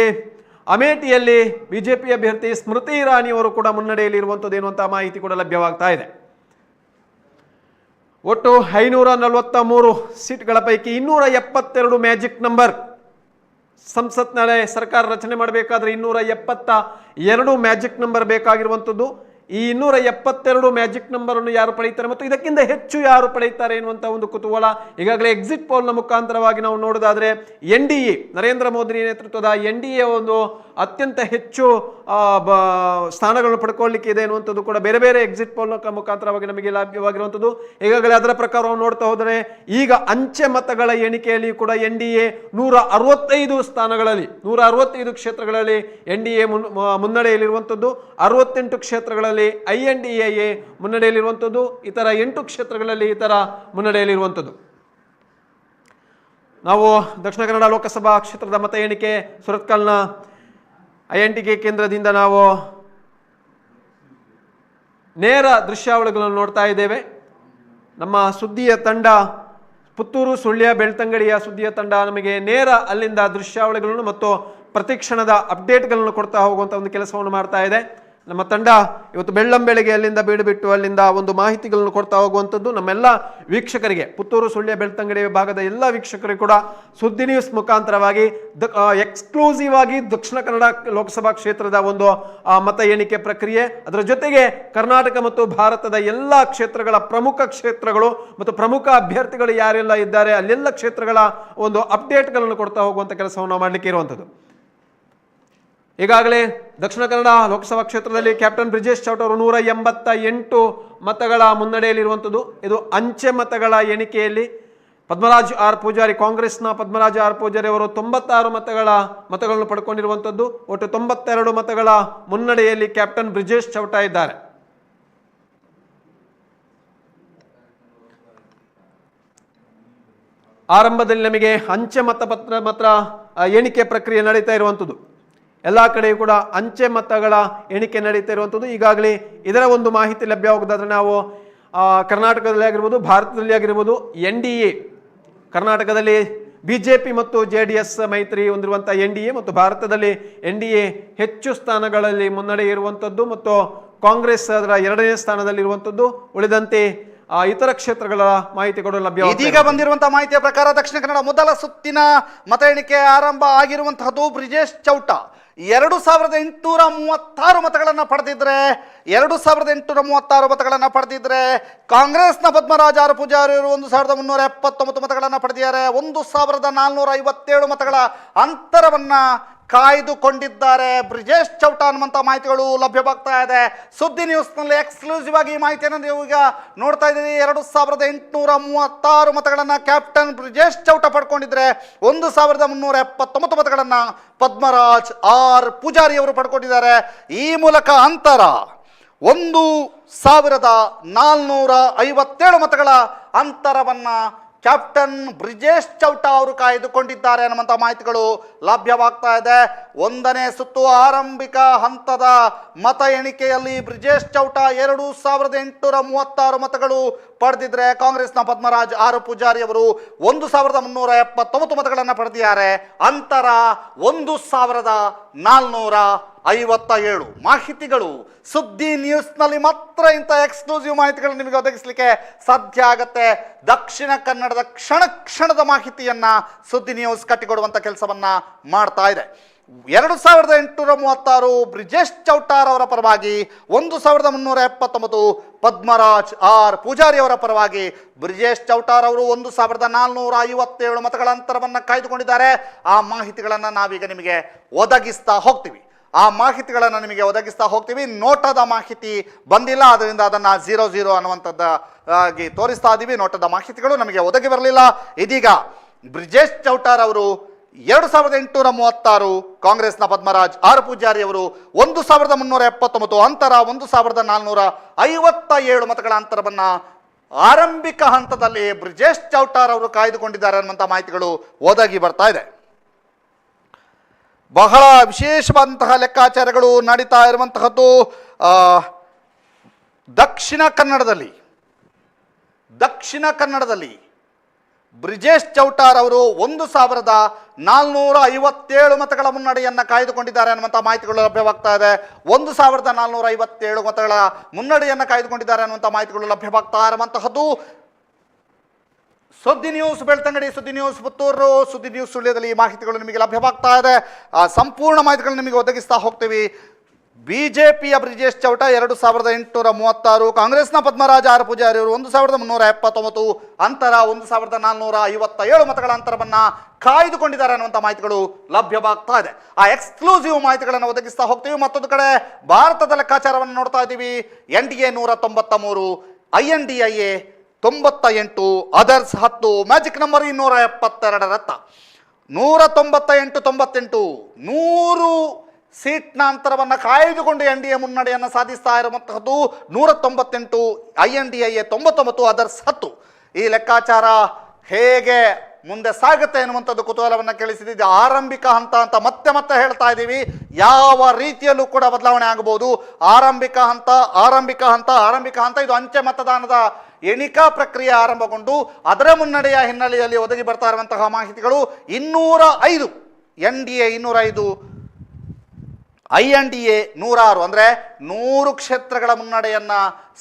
ಅಮೇಠಿಯಲ್ಲಿ ಬಿಜೆಪಿ ಅಭ್ಯರ್ಥಿ ಸ್ಮೃತಿ ಇರಾನಿ ಅವರು ಕೂಡ ಮುನ್ನಡೆಯಲ್ಲಿರುವಂಥದ್ದು ಎನ್ನುವಂತಹ ಮಾಹಿತಿ ಕೂಡ ಲಭ್ಯವಾಗ್ತಾ ಇದೆ. ಒಟ್ಟು 543 ಸೀಟ್ಗಳ ಪೈಕಿ 272 ಮ್ಯಾಜಿಕ್ ನಂಬರ್. ಸಂಸತ್ನಲ್ಲಿ ಸರ್ಕಾರ ರಚನೆ ಮಾಡಬೇಕಾದ್ರೆ 272 ಮ್ಯಾಜಿಕ್ ನಂಬರ್ ಬೇಕಾಗಿರುವಂಥದ್ದು. ಈ 272 ಮ್ಯಾಜಿಕ್ ನಂಬರ್ ಅನ್ನು ಯಾರು ಪಡೆಯುತ್ತಾರೆ ಮತ್ತು ಇದಕ್ಕಿಂತ ಹೆಚ್ಚು ಯಾರು ಪಡೆಯುತ್ತಾರೆ ಎನ್ನುವಂಥ ಒಂದು ಕುತೂಹಲ. ಈಗಾಗಲೇ ಎಕ್ಸಿಟ್ ಪೋಲ್ನ ಮುಖಾಂತರವಾಗಿ ನಾವು ನೋಡೋದಾದ್ರೆ NDA ನರೇಂದ್ರ ಮೋದಿ ನೇತೃತ್ವದ NDA ಒಂದು ಅತ್ಯಂತ ಹೆಚ್ಚು ಸ್ಥಾನಗಳನ್ನು ಪಡ್ಕೊಳ್ಳಿಕ್ಕೆ ಇದೆ ಎನ್ನುವಂಥದ್ದು ಕೂಡ ಬೇರೆ ಬೇರೆ ಎಕ್ಸಿಟ್ ಪೋಲ್ ಮುಖಾಂತರವಾಗಿ ನಮಗೆ ಲಭ್ಯವಾಗಿರುವಂಥದ್ದು. ಈಗಾಗಲೇ ಅದರ ಪ್ರಕಾರ ನೋಡ್ತಾ ಹೋದರೆ ಈಗ ಅಂಚೆ ಮತಗಳ ಎಣಿಕೆಯಲ್ಲಿ ಕೂಡ NDA 165 ಸ್ಥಾನಗಳಲ್ಲಿ 165 ಕ್ಷೇತ್ರಗಳಲ್ಲಿ NDA ಮುನ್ನಡೆಯಲ್ಲಿರುವಂಥದ್ದು. 68 ಕ್ಷೇತ್ರಗಳಲ್ಲಿ INDA ಮುನ್ನಡೆಯಲ್ಲಿರುವಂಥದ್ದು. ಇತರ 8 ಕ್ಷೇತ್ರಗಳಲ್ಲಿ ಇತರ ಮುನ್ನಡೆಯಲ್ಲಿರುವಂಥದ್ದು. ನಾವು ದಕ್ಷಿಣ ಕನ್ನಡ ಲೋಕಸಭಾ ಕ್ಷೇತ್ರದ ಮತ ಎಣಿಕೆ ಸುರತ್ಕಲ್ನ INTK ಕೇಂದ್ರದಿಂದ ನಾವು ನೇರ ದೃಶ್ಯಾವಳಿಗಳನ್ನು ನೋಡ್ತಾ ಇದ್ದೇವೆ. ನಮ್ಮ ಸುದ್ದಿಯ ತಂಡ ಪುತ್ತೂರು, ಸುಳ್ಯ, ಬೆಳ್ತಂಗಡಿಯ ಸುದ್ದಿಯ ತಂಡ ನಮಗೆ ನೇರ ಅಲ್ಲಿಂದ ದೃಶ್ಯಾವಳಿಗಳನ್ನು ಮತ್ತು ಪ್ರತಿಕ್ಷಣದ ಅಪ್ಡೇಟ್ಗಳನ್ನು ಕೊಡ್ತಾ ಹೋಗುವಂಥ ಒಂದು ಕೆಲಸವನ್ನು ಮಾಡ್ತಾ ಇದೆ. ನಮ್ಮ ತಂಡ ಇವತ್ತು ಬೆಳ್ಳಂಬೆಳಗ್ಗೆ ಅಲ್ಲಿಂದ ಬೀಡುಬಿಟ್ಟು ಅಲ್ಲಿಂದ ಒಂದು ಮಾಹಿತಿಗಳನ್ನು ಕೊಡ್ತಾ ಹೋಗುವಂಥದ್ದು ನಮ್ಮೆಲ್ಲ ವೀಕ್ಷಕರಿಗೆ, ಪುತ್ತೂರು, ಸುಳ್ಯ, ಬೆಳ್ತಂಗಡಿ ವಿಭಾಗದ ಎಲ್ಲ ವೀಕ್ಷಕರಿಗೆ ಕೂಡ ಸುದ್ದಿ ನ್ಯೂಸ್ ಮುಖಾಂತರವಾಗಿ ಎಕ್ಸ್ಕ್ಲೂಸಿವ್ ಆಗಿ ದಕ್ಷಿಣ ಕನ್ನಡ ಲೋಕಸಭಾ ಕ್ಷೇತ್ರದ ಒಂದು ಮತ ಎಣಿಕೆ ಪ್ರಕ್ರಿಯೆ, ಅದರ ಜೊತೆಗೆ ಕರ್ನಾಟಕ ಮತ್ತು ಭಾರತದ ಎಲ್ಲ ಕ್ಷೇತ್ರಗಳ ಪ್ರಮುಖ ಕ್ಷೇತ್ರಗಳು ಮತ್ತು ಪ್ರಮುಖ ಅಭ್ಯರ್ಥಿಗಳು ಯಾರೆಲ್ಲ ಇದ್ದಾರೆ ಅಲ್ಲೆಲ್ಲ ಕ್ಷೇತ್ರಗಳ ಒಂದು ಅಪ್ಡೇಟ್ಗಳನ್ನು ಕೊಡ್ತಾ ಹೋಗುವಂಥ ಕೆಲಸವನ್ನು ಮಾಡಲಿಕ್ಕೆ ಇರುವಂಥದ್ದು. ಈಗಾಗಲೇ ದಕ್ಷಿಣ ಕನ್ನಡ ಲೋಕಸಭಾ ಕ್ಷೇತ್ರದಲ್ಲಿ ಕ್ಯಾಪ್ಟನ್ ಬ್ರಿಜೇಶ್ ಚೌಟ ಅವರು 188 ಮತಗಳ ಮುನ್ನಡೆಯಲ್ಲಿರುವಂಥದ್ದು. ಇದು ಅಂಚೆ ಮತಗಳ ಎಣಿಕೆಯಲ್ಲಿ ಪದ್ಮರಾಜ್ ಆರ್ ಪೂಜಾರಿ, ಕಾಂಗ್ರೆಸ್ನ ಪದ್ಮರಾಜ್ ಆರ್ ಪೂಜಾರಿ ಅವರು 96 ಮತಗಳನ್ನು ಪಡ್ಕೊಂಡಿರುವಂಥದ್ದು. ಒಟ್ಟು 92 ಮತಗಳ ಮುನ್ನಡೆಯಲ್ಲಿ ಕ್ಯಾಪ್ಟನ್ ಬ್ರಿಜೇಶ್ ಚೌಟ ಇದ್ದಾರೆ. ಆರಂಭದಲ್ಲಿ ನಮಗೆ ಅಂಚೆ ಮತ ಎಣಿಕೆ ಪ್ರಕ್ರಿಯೆ ನಡೀತಾ ಇರುವಂಥದ್ದು. ಎಲ್ಲ ಕಡೆಯೂ ಕೂಡ ಅಂಚೆ ಮತಗಳ ಎಣಿಕೆ ನಡೀತಾ ಇರುವಂಥದ್ದು. ಈಗಾಗಲೇ ಇದರ ಒಂದು ಮಾಹಿತಿ ಲಭ್ಯವಾಗೋದಾದ್ರೆ ನಾವು ಕರ್ನಾಟಕದಲ್ಲಿ ಆಗಿರ್ಬೋದು, ಭಾರತದಲ್ಲಿ ಆಗಿರ್ಬೋದು, NDA ಕರ್ನಾಟಕದಲ್ಲಿ ಬಿಜೆಪಿ ಮತ್ತು JDS ಮೈತ್ರಿ ಹೊಂದಿರುವಂಥ NDA ಮತ್ತು ಭಾರತದಲ್ಲಿ NDA ಹೆಚ್ಚು ಸ್ಥಾನಗಳಲ್ಲಿ ಮುನ್ನಡೆ ಇರುವಂಥದ್ದು ಮತ್ತು ಕಾಂಗ್ರೆಸ್ ಅದರ 2ನೇ ಸ್ಥಾನದಲ್ಲಿರುವಂಥದ್ದು. ಉಳಿದಂತೆ ಇತರ ಕ್ಷೇತ್ರಗಳ ಮಾಹಿತಿ ಕೂಡ ಲಭ್ಯ. ಇದೀಗ ಬಂದಿರುವಂತಹ ಮಾಹಿತಿಯ ಪ್ರಕಾರ ದಕ್ಷಿಣ ಕನ್ನಡ ಮೊದಲ ಸುತ್ತಿನ ಮತ ಎಣಿಕೆ ಆರಂಭ ಆಗಿರುವಂತಹದ್ದು. ಬ್ರಿಜೇಶ್ ಚೌಟ 2836 ಮತಗಳನ್ನು ಪಡೆದಿದ್ರೆ 2836 ಮತಗಳನ್ನು ಪಡೆದಿದ್ರೆ ಕಾಂಗ್ರೆಸ್ನ ಪದ್ಮರಾಜ್ ಆರ್ ಪೂಜಾರಿ ಅವರು 1379 ಮತಗಳನ್ನು ಪಡೆದಿದ್ದಾರೆ. 1457 ಮತಗಳ ಅಂತರವನ್ನ ಕಾಯ್ದುಕೊಂಡಿದ್ದಾರೆ ಬ್ರಿಜೇಶ್ ಚೌಟ ಅನ್ನುವಂಥ ಮಾಹಿತಿಗಳು ಲಭ್ಯವಾಗ್ತಾ ಇದೆ. ಸುದ್ದಿ ನ್ಯೂಸ್ನಲ್ಲಿ ಎಕ್ಸ್ಕ್ಲೂಸಿವ್ ಆಗಿ ಈ ಮಾಹಿತಿಯನ್ನು ನೀವು ಈಗ ನೋಡ್ತಾ ಇದ್ದೀರಿ. 2836 ಮತಗಳನ್ನು ಕ್ಯಾಪ್ಟನ್ ಬ್ರಿಜೇಶ್ ಚೌಟ ಪಡ್ಕೊಂಡಿದ್ರೆ 1379 ಮತಗಳನ್ನು ಪದ್ಮರಾಜ್ ಆರ್ ಪೂಜಾರಿ ಅವರು ಪಡ್ಕೊಂಡಿದ್ದಾರೆ. ಈ ಮೂಲಕ ಅಂತರ 1457 ಮತಗಳ ಅಂತರವನ್ನ ಕ್ಯಾಪ್ಟನ್ ಬ್ರಿಜೇಶ್ ಚೌಟಾ ಅವರು ಕಾಯ್ದುಕೊಂಡಿದ್ದಾರೆ ಅನ್ನುವಂಥ ಮಾಹಿತಿಗಳು ಲಭ್ಯವಾಗ್ತಾ ಇದೆ. 1ನೇ ಸುತ್ತು ಆರಂಭಿಕ ಹಂತದ ಮತ ಎಣಿಕೆಯಲ್ಲಿ ಬ್ರಿಜೇಶ್ ಚೌಟಾ 2836 ಮತಗಳು ಪಡೆದಿದ್ರೆ ಕಾಂಗ್ರೆಸ್ನ ಪದ್ಮರಾಜ್ ಆರ್ ಪೂಜಾರಿ ಅವರು 1379 ಮತಗಳನ್ನು ಪಡೆದಿದ್ದಾರೆ. ಅಂತರ 1457 ಮಾಹಿತಿಗಳು ಸುದ್ದಿ ನ್ಯೂಸ್ನಲ್ಲಿ ಮಾತ್ರ ಇಂಥ ಎಕ್ಸ್ಕ್ಲೂಸಿವ್ ಮಾಹಿತಿಗಳು ನಿಮಗೆ ಒದಗಿಸಲಿಕ್ಕೆ ಸಾಧ್ಯ ಆಗತ್ತೆ. ದಕ್ಷಿಣ ಕನ್ನಡದ ಕ್ಷಣದ ಮಾಹಿತಿಯನ್ನ ಸುದ್ದಿ ನ್ಯೂಸ್ ಕಟ್ಟಿಕೊಡುವಂತ ಕೆಲಸವನ್ನ ಮಾಡ್ತಾ ಇದೆ. 2836 ಬ್ರಿಜೇಶ್ ಚೌಟಾರ್ ಅವರ ಪರವಾಗಿ, 1379 ಪದ್ಮರಾಜ್ ಆರ್ ಪೂಜಾರಿ ಅವರ ಪರವಾಗಿ. ಬ್ರಿಜೇಶ್ ಚೌಟಾರ್ ಅವರು 1457 ಮತಗಳ ಅಂತರವನ್ನು ಕಾಯ್ದುಕೊಂಡಿದ್ದಾರೆ. ಆ ಮಾಹಿತಿಗಳನ್ನು ನಾವೀಗ ನಿಮಗೆ ಒದಗಿಸ್ತಾ ಹೋಗ್ತೀವಿ. ನೋಟದ ಮಾಹಿತಿ ಬಂದಿಲ್ಲ, ಅದರಿಂದ ಅದನ್ನು 00 ಅನ್ನುವಂಥದ್ದಾಗಿ ತೋರಿಸ್ತಾ ಇದ್ದೀವಿ. ನೋಟದ ಮಾಹಿತಿಗಳು ನಮಗೆ ಒದಗಿ ಬರಲಿಲ್ಲ. ಇದೀಗ ಬ್ರಿಜೇಶ್ ಚೌಟಾರ್ ಅವರು 2836, ಕಾಂಗ್ರೆಸ್ನ ಪದ್ಮರಾಜ್ ಆರ್ ಪೂಜಾರಿ ಅವರು 1379, ಅಂತರ 1457 ಮತಗಳ ಅಂತರವನ್ನ ಆರಂಭಿಕ ಹಂತದಲ್ಲಿ ಬ್ರಿಜೇಶ್ ಚೌಟಾರ್ ಅವರು ಕಾಯ್ದುಕೊಂಡಿದ್ದಾರೆ ಅನ್ನುವಂಥ ಮಾಹಿತಿಗಳು ಒದಗಿ ಬರ್ತಾ ಇದೆ. ಬಹಳ ವಿಶೇಷವಾದಂತಹ ಲೆಕ್ಕಾಚಾರಗಳು ನಡೀತಾ ಇರುವಂತಹದ್ದು ದಕ್ಷಿಣ ಕನ್ನಡದಲ್ಲಿ ಬ್ರಿಜೇಶ್ ಚೌಟಾರ್ ಅವರು 1457 ಮತಗಳ ಮುನ್ನಡೆಯನ್ನು ಕಾಯ್ದುಕೊಂಡಿದ್ದಾರೆ ಅನ್ನುವಂಥ ಮಾಹಿತಿಗಳು ಲಭ್ಯವಾಗ್ತಾ ಇದೆ. 1457 ಮತಗಳ ಮುನ್ನಡೆಯನ್ನು ಕಾಯ್ದುಕೊಂಡಿದ್ದಾರೆ ಅನ್ನುವಂಥ ಮಾಹಿತಿಗಳು ಲಭ್ಯವಾಗ್ತಾ ಇರುವಂತಹದ್ದು. ಸುದ್ದಿ ನ್ಯೂಸ್ ಬೆಳ್ತಂಗಡಿ, ಸುದ್ದಿ ನ್ಯೂಸ್ ಪುತ್ತೂರು, ಸುದ್ದಿ ನ್ಯೂಸ್ ಸುಳ್ಯದಲ್ಲಿ ಈ ಮಾಹಿತಿಗಳು ನಿಮಗೆ ಲಭ್ಯವಾಗ್ತಾ ಇದೆ. ಸಂಪೂರ್ಣ ಮಾಹಿತಿಗಳನ್ನು ನಿಮಗೆ ಒದಗಿಸ್ತಾ ಹೋಗ್ತೀವಿ. ಬಿಜೆಪಿಯ ಬ್ರಿಜೇಶ್ ಚೌಟಾ 2836, ಕಾಂಗ್ರೆಸ್ನ ಪದ್ಮರಾಜ್ ಆರ್ ಪೂಜಾರಿ ಅವರು 1379, ಅಂತರ 1457 ಮತಗಳ ಅಂತರವನ್ನ ಕಾಯ್ದುಕೊಂಡಿದ್ದಾರೆ ಅನ್ನುವಂಥ ಮಾಹಿತಿಗಳು ಲಭ್ಯವಾಗ್ತಾ ಇದೆ. ಆ ಎಕ್ಸ್ಕ್ಲೂಸಿವ್ ಮಾಹಿತಿಗಳನ್ನು ಒದಗಿಸ್ತಾ ಹೋಗ್ತೀವಿ. ಮತ್ತೊಂದು ಕಡೆ ಭಾರತದ ಲೆಕ್ಕಾಚಾರವನ್ನು ನೋಡ್ತಾ ಇದ್ದೀವಿ. NDA 193, INDIA 98, others 10, magic number 272 ರತ್ತ 198, 100 ಸೀಟ್ನ ಅಂತರವನ್ನು ಕಾಯ್ದುಕೊಂಡು NDA ಮುನ್ನಡೆಯನ್ನು ಸಾಧಿಸ್ತಾ ಇರುವಂತಹದ್ದು. 198, INDIA 99, ಅದರ್ಸ್ 10. ಈ ಲೆಕ್ಕಾಚಾರ ಹೇಗೆ ಮುಂದೆ ಸಾಗುತ್ತೆ ಎನ್ನುವಂಥದ್ದು ಕುತೂಹಲವನ್ನು ಕೇಳಿಸಿದ್ದು. ಆರಂಭಿಕ ಹಂತ ಅಂತ ಮತ್ತೆ ಹೇಳ್ತಾ ಇದ್ದೀವಿ. ಯಾವ ರೀತಿಯಲ್ಲೂ ಕೂಡ ಬದಲಾವಣೆ ಆಗಬಹುದು. ಆರಂಭಿಕ ಹಂತ ಇದು ಅಂಚೆ ಮತದಾನದ ಎಣಿಕಾ ಪ್ರಕ್ರಿಯೆ ಆರಂಭಗೊಂಡು ಅದರ ಮುನ್ನಡೆಯ ಹಿನ್ನೆಲೆಯಲ್ಲಿ ಒದಗಿ ಬರ್ತಾ ಇರುವಂತಹ ಮಾಹಿತಿಗಳು 205, NDA 205, INDA 106, ಅಂದರೆ 100 ಕ್ಷೇತ್ರಗಳ ಮುನ್ನಡೆಯನ್ನ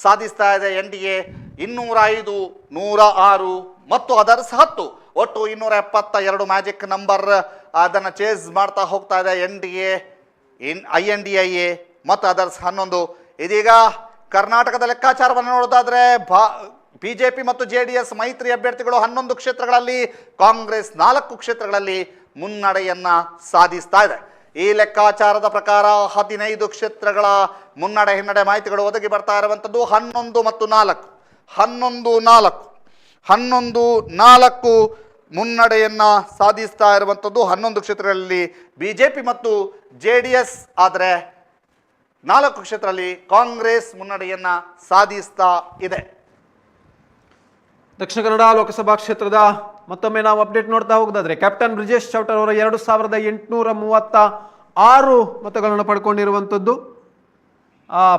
ಸಾಧಿಸ್ತಾ ಇದೆ. NDA 205, 106 ಮತ್ತು ಅದರ್ಸ್ 10, ಒಟ್ಟು 272 ಮ್ಯಾಜಿಕ್ ನಂಬರ್ ಅದನ್ನು ಚೇಸ್ ಮಾಡ್ತಾ ಹೋಗ್ತಾ ಇದೆ. NDA, INDIA ಮತ್ತು ಅದರ್ಸ್ 11. ಇದೀಗ ಕರ್ನಾಟಕದ ಲೆಕ್ಕಾಚಾರವನ್ನು ನೋಡೋದಾದ್ರೆ ಬಿಜೆಪಿ ಮತ್ತು JDS ಮೈತ್ರಿ ಅಭ್ಯರ್ಥಿಗಳು 11 ಕ್ಷೇತ್ರಗಳಲ್ಲಿ, ಕಾಂಗ್ರೆಸ್ 4 ಕ್ಷೇತ್ರಗಳಲ್ಲಿ ಮುನ್ನಡೆಯನ್ನ ಸಾಧಿಸ್ತಾ ಇದೆ. ಈ ಲೆಕ್ಕಾಚಾರದ ಪ್ರಕಾರ 15 ಕ್ಷೇತ್ರಗಳ ಮುನ್ನಡೆ ಹಿನ್ನಡೆ ಮಾಹಿತಿಗಳು ಒದಗಿ ಬರ್ತಾ ಇರುವಂಥದ್ದು. 11 ಮತ್ತು 4 ಮುನ್ನಡೆಯನ್ನ ಸಾಧಿಸ್ತಾ ಇರುವಂಥದ್ದು. 11 ಕ್ಷೇತ್ರಗಳಲ್ಲಿ ಬಿಜೆಪಿ ಮತ್ತು JDS, ಆದರೆ 4 ಕ್ಷೇತ್ರದಲ್ಲಿ ಕಾಂಗ್ರೆಸ್ ಮುನ್ನಡೆಯನ್ನ ಸಾಧಿಸ್ತಾ ಇದೆ. ದಕ್ಷಿಣ ಕನ್ನಡ ಲೋಕಸಭಾ ಕ್ಷೇತ್ರದ ಮತ್ತೊಮ್ಮೆ ನಾವು ಅಪ್ಡೇಟ್ ನೋಡ್ತಾ ಹೋಗೋದಾದ್ರೆ, ಕ್ಯಾಪ್ಟನ್ ಬ್ರಿಜೇಶ್ ಚೌಟಾರ್ ಅವರ 2836 ಮತಗಳನ್ನು ಪಡ್ಕೊಂಡಿರುವಂಥದ್ದು.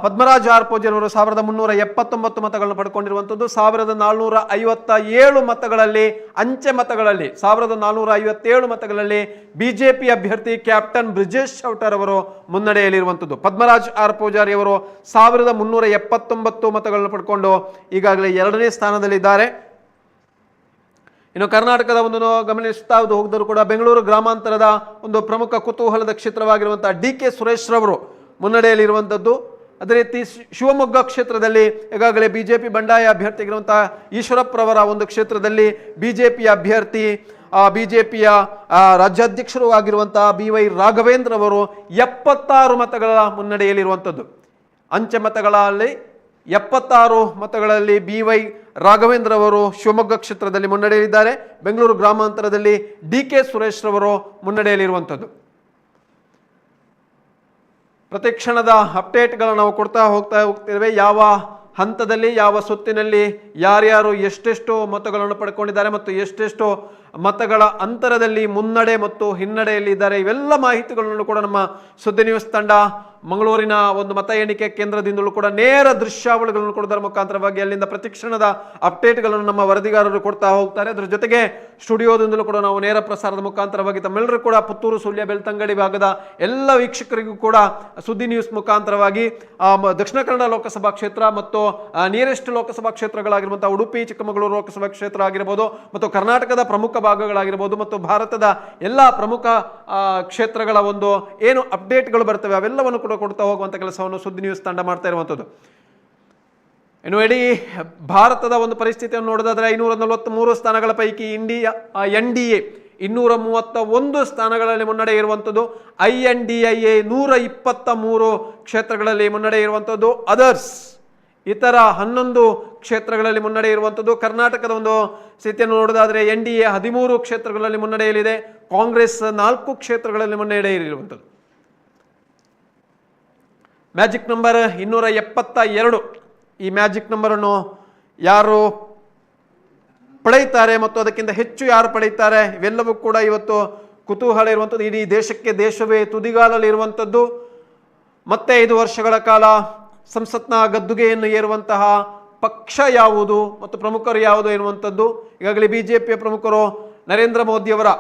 ಪದ್ಮರಾಜ್ ಆರ್ ಪೂಜಾರಿ ಅವರು 1379 ಮತಗಳನ್ನು ಪಡ್ಕೊಂಡಿರುವಂಥದ್ದು. 1457 ಮತಗಳಲ್ಲಿ, ಅಂಚೆ ಮತಗಳಲ್ಲಿ 1457 ಮತಗಳಲ್ಲಿ ಬಿಜೆಪಿ ಅಭ್ಯರ್ಥಿ ಕ್ಯಾಪ್ಟನ್ ಬ್ರಿಜೇಶ್ ಚೌಟಾರ್ ಅವರು ಮುನ್ನಡೆಯಲ್ಲಿರುವಂಥದ್ದು. ಪದ್ಮರಾಜ್ ಆರ್ ಪೂಜಾರಿ ಅವರು 1379 ಮತಗಳನ್ನು ಪಡ್ಕೊಂಡು ಈಗಾಗಲೇ 2ನೇ ಸ್ಥಾನದಲ್ಲಿದ್ದಾರೆ. ಇನ್ನು ಕರ್ನಾಟಕದ ಒಂದು ಗಮನಿಸ್ತಾ ಹೋಗಿದ್ರು ಕೂಡ ಬೆಂಗಳೂರು ಗ್ರಾಮಾಂತರದ ಒಂದು ಪ್ರಮುಖ ಕುತೂಹಲದ ಕ್ಷೇತ್ರವಾಗಿರುವಂತಹ DK ಸುರೇಶ್ ರವರು ಮುನ್ನಡೆಯಲ್ಲಿರುವಂಥದ್ದು. ಅದೇ ರೀತಿ ಶಿವಮೊಗ್ಗ ಕ್ಷೇತ್ರದಲ್ಲಿ ಈಗಾಗಲೇ ಬಿಜೆಪಿ ಬಂಡಾಯ ಅಭ್ಯರ್ಥಿಗಿರುವಂತಹ ಈಶ್ವರಪ್ಪರವರ ಒಂದು ಕ್ಷೇತ್ರದಲ್ಲಿ ಬಿಜೆಪಿಯ ಅಭ್ಯರ್ಥಿ ಬಿಜೆಪಿಯ ರಾಜ್ಯಾಧ್ಯಕ್ಷರು ಆಗಿರುವಂತಹ BY ರಾಘವೇಂದ್ರ ಅವರು 76 ಮತಗಳ ಮುನ್ನಡೆಯಲ್ಲಿರುವಂಥದ್ದು. ಅಂಚೆ ಮತಗಳಲ್ಲಿ 76 ಮತಗಳಲ್ಲಿ BY ರಾಘವೇಂದ್ರ ಅವರು ಶಿವಮೊಗ್ಗ ಕ್ಷೇತ್ರದಲ್ಲಿ ಮುನ್ನಡೆಯಲಿದ್ದಾರೆ. ಬೆಂಗಳೂರು ಗ್ರಾಮಾಂತರದಲ್ಲಿ DK ಸುರೇಶ್ ರವರು ಮುನ್ನಡೆಯಲ್ಲಿರುವಂಥದ್ದು. ಪ್ರತಿಕ್ಷಣದ ಅಪ್ಡೇಟ್ಗಳನ್ನು ನಾವು ಕೊಡ್ತಾ ಹೋಗ್ತೇವೆ. ಯಾವ ಹಂತದಲ್ಲಿ ಯಾವ ಸುತ್ತಿನಲ್ಲಿ ಯಾರ್ಯಾರು ಎಷ್ಟೆಷ್ಟು ಮತಗಳನ್ನು ಪಡ್ಕೊಂಡಿದ್ದಾರೆ ಮತ್ತು ಎಷ್ಟೆಷ್ಟು ಮತಗಳ ಅಂತರದಲ್ಲಿ ಮುನ್ನಡೆ ಮತ್ತು ಹಿನ್ನಡೆಯಲ್ಲಿ ಇದ್ದಾರೆ, ಇವೆಲ್ಲ ಮಾಹಿತಿಗಳನ್ನು ಕೂಡ ನಮ್ಮ ಸುದ್ದಿ ನ್ಯೂಸ್ ತಂಡ ಮಂಗಳೂರಿನ ಒಂದು ಮತ ಎಣಿಕೆ ಕೇಂದ್ರದಿಂದಲೂ ಕೂಡ ನೇರ ದೃಶ್ಯಾವಳಿಗಳನ್ನು ಕೊಡೋದರ ಮುಖಾಂತರವಾಗಿ ಅಲ್ಲಿಂದ ಪ್ರತಿಕ್ಷಣದ ಅಪ್ಡೇಟ್ಗಳನ್ನು ನಮ್ಮ ವರದಿಗಾರರು ಕೊಡ್ತಾ ಹೋಗ್ತಾರೆ. ಅದರ ಜೊತೆಗೆ ಸ್ಟುಡಿಯೋದಿಂದಲೂ ಕೂಡ ನಾವು ನೇರ ಪ್ರಸಾರದ ಮುಖಾಂತರವಾಗಿ ತಮ್ಮೆಲ್ಲರೂ ಕೂಡ ಪುತ್ತೂರು, ಸುಳ್ಯ, ಬೆಳ್ತಂಗಡಿ ಭಾಗದ ಎಲ್ಲ ವೀಕ್ಷಕರಿಗೂ ಕೂಡ ಸುದ್ದಿ ನ್ಯೂಸ್ ಮುಖಾಂತರವಾಗಿ ದಕ್ಷಿಣ ಕನ್ನಡ ಲೋಕಸಭಾ ಕ್ಷೇತ್ರ ಮತ್ತು ನಿಯರೆಸ್ಟ್ ಲೋಕಸಭಾ ಕ್ಷೇತ್ರಗಳಾಗಿರುವಂತಹ ಉಡುಪಿ, ಚಿಕ್ಕಮಗಳೂರು ಲೋಕಸಭಾ ಕ್ಷೇತ್ರ ಆಗಿರಬಹುದು ಮತ್ತು ಕರ್ನಾಟಕದ ಪ್ರಮುಖ ಭಾಗಗಳಾಗಿರಬಹುದು ಮತ್ತು ಭಾರತದ ಎಲ್ಲ ಪ್ರಮುಖ ಕ್ಷೇತ್ರಗಳ ಒಂದು ಏನು ಅಪ್ಡೇಟ್ಗಳು ಬರ್ತವೆ ಅವೆಲ್ಲವನ್ನು ಕೂಡ ಕೊಡ್ತಾ ಹೋಗುವಂತ ಕೆಲಸವನ್ನು ಸುದ್ದಿ ನ್ಯೂಸ್ ತಂಡ ಮಾಡ್ತಾ ಇರುವಂಥದ್ದು. ಇನ್ನು ಇಡೀ ಭಾರತದ ಒಂದು ಪರಿಸ್ಥಿತಿಯನ್ನು ನೋಡೋದಾದ್ರೆ 543 ಸ್ಥಾನಗಳ ಪೈಕಿ NDA 231 ಸ್ಥಾನಗಳಲ್ಲಿ ಮುನ್ನಡೆ ಇರುವಂಥದ್ದು, INDIA 123 ಕ್ಷೇತ್ರಗಳಲ್ಲಿ ಮುನ್ನಡೆ ಇರುವಂಥದ್ದು, ಅದರ್ಸ್ ಇತರ 11 ಕ್ಷೇತ್ರಗಳಲ್ಲಿ ಮುನ್ನಡೆ ಇರುವಂಥದ್ದು. ಕರ್ನಾಟಕದ ಒಂದು ಸ್ಥಿತಿಯನ್ನು ನೋಡೋದಾದ್ರೆ NDA 13 ಕ್ಷೇತ್ರಗಳಲ್ಲಿ ಮುನ್ನಡೆಯಲ್ಲಿದೆ, ಕಾಂಗ್ರೆಸ್ 4 ಕ್ಷೇತ್ರಗಳಲ್ಲಿ ಮುನ್ನಡೆ ಇರುವಂಥದ್ದು. ಮ್ಯಾಜಿಕ್ ನಂಬರ್ 272, ಈ ಮ್ಯಾಜಿಕ್ ನಂಬರನ್ನು ಯಾರು ಪಡೆಯುತ್ತಾರೆ ಮತ್ತು ಅದಕ್ಕಿಂತ ಹೆಚ್ಚು ಯಾರು ಪಡೆಯುತ್ತಾರೆ ಇವೆಲ್ಲವೂ ಕೂಡ ಇವತ್ತು ಕುತೂಹಲ ಇರುವಂಥದ್ದು. ಇಡೀ ದೇಶವೇ ತುದಿಗಾಲಲ್ಲಿ ಇರುವಂಥದ್ದು. ಮತ್ತೆ 5 ವರ್ಷಗಳ ಕಾಲ ಸಂಸತ್ನ ಗದ್ದುಗೆಯನ್ನು ಏರುವಂತಹ ಪಕ್ಷ ಯಾವುದು ಮತ್ತು ಪ್ರಮುಖರು ಯಾವುದು ಎನ್ನುವಂಥದ್ದು. ಈಗಾಗಲೇ ಬಿಜೆಪಿಯ ಪ್ರಮುಖರು ನರೇಂದ್ರ ಮೋದಿಯವರ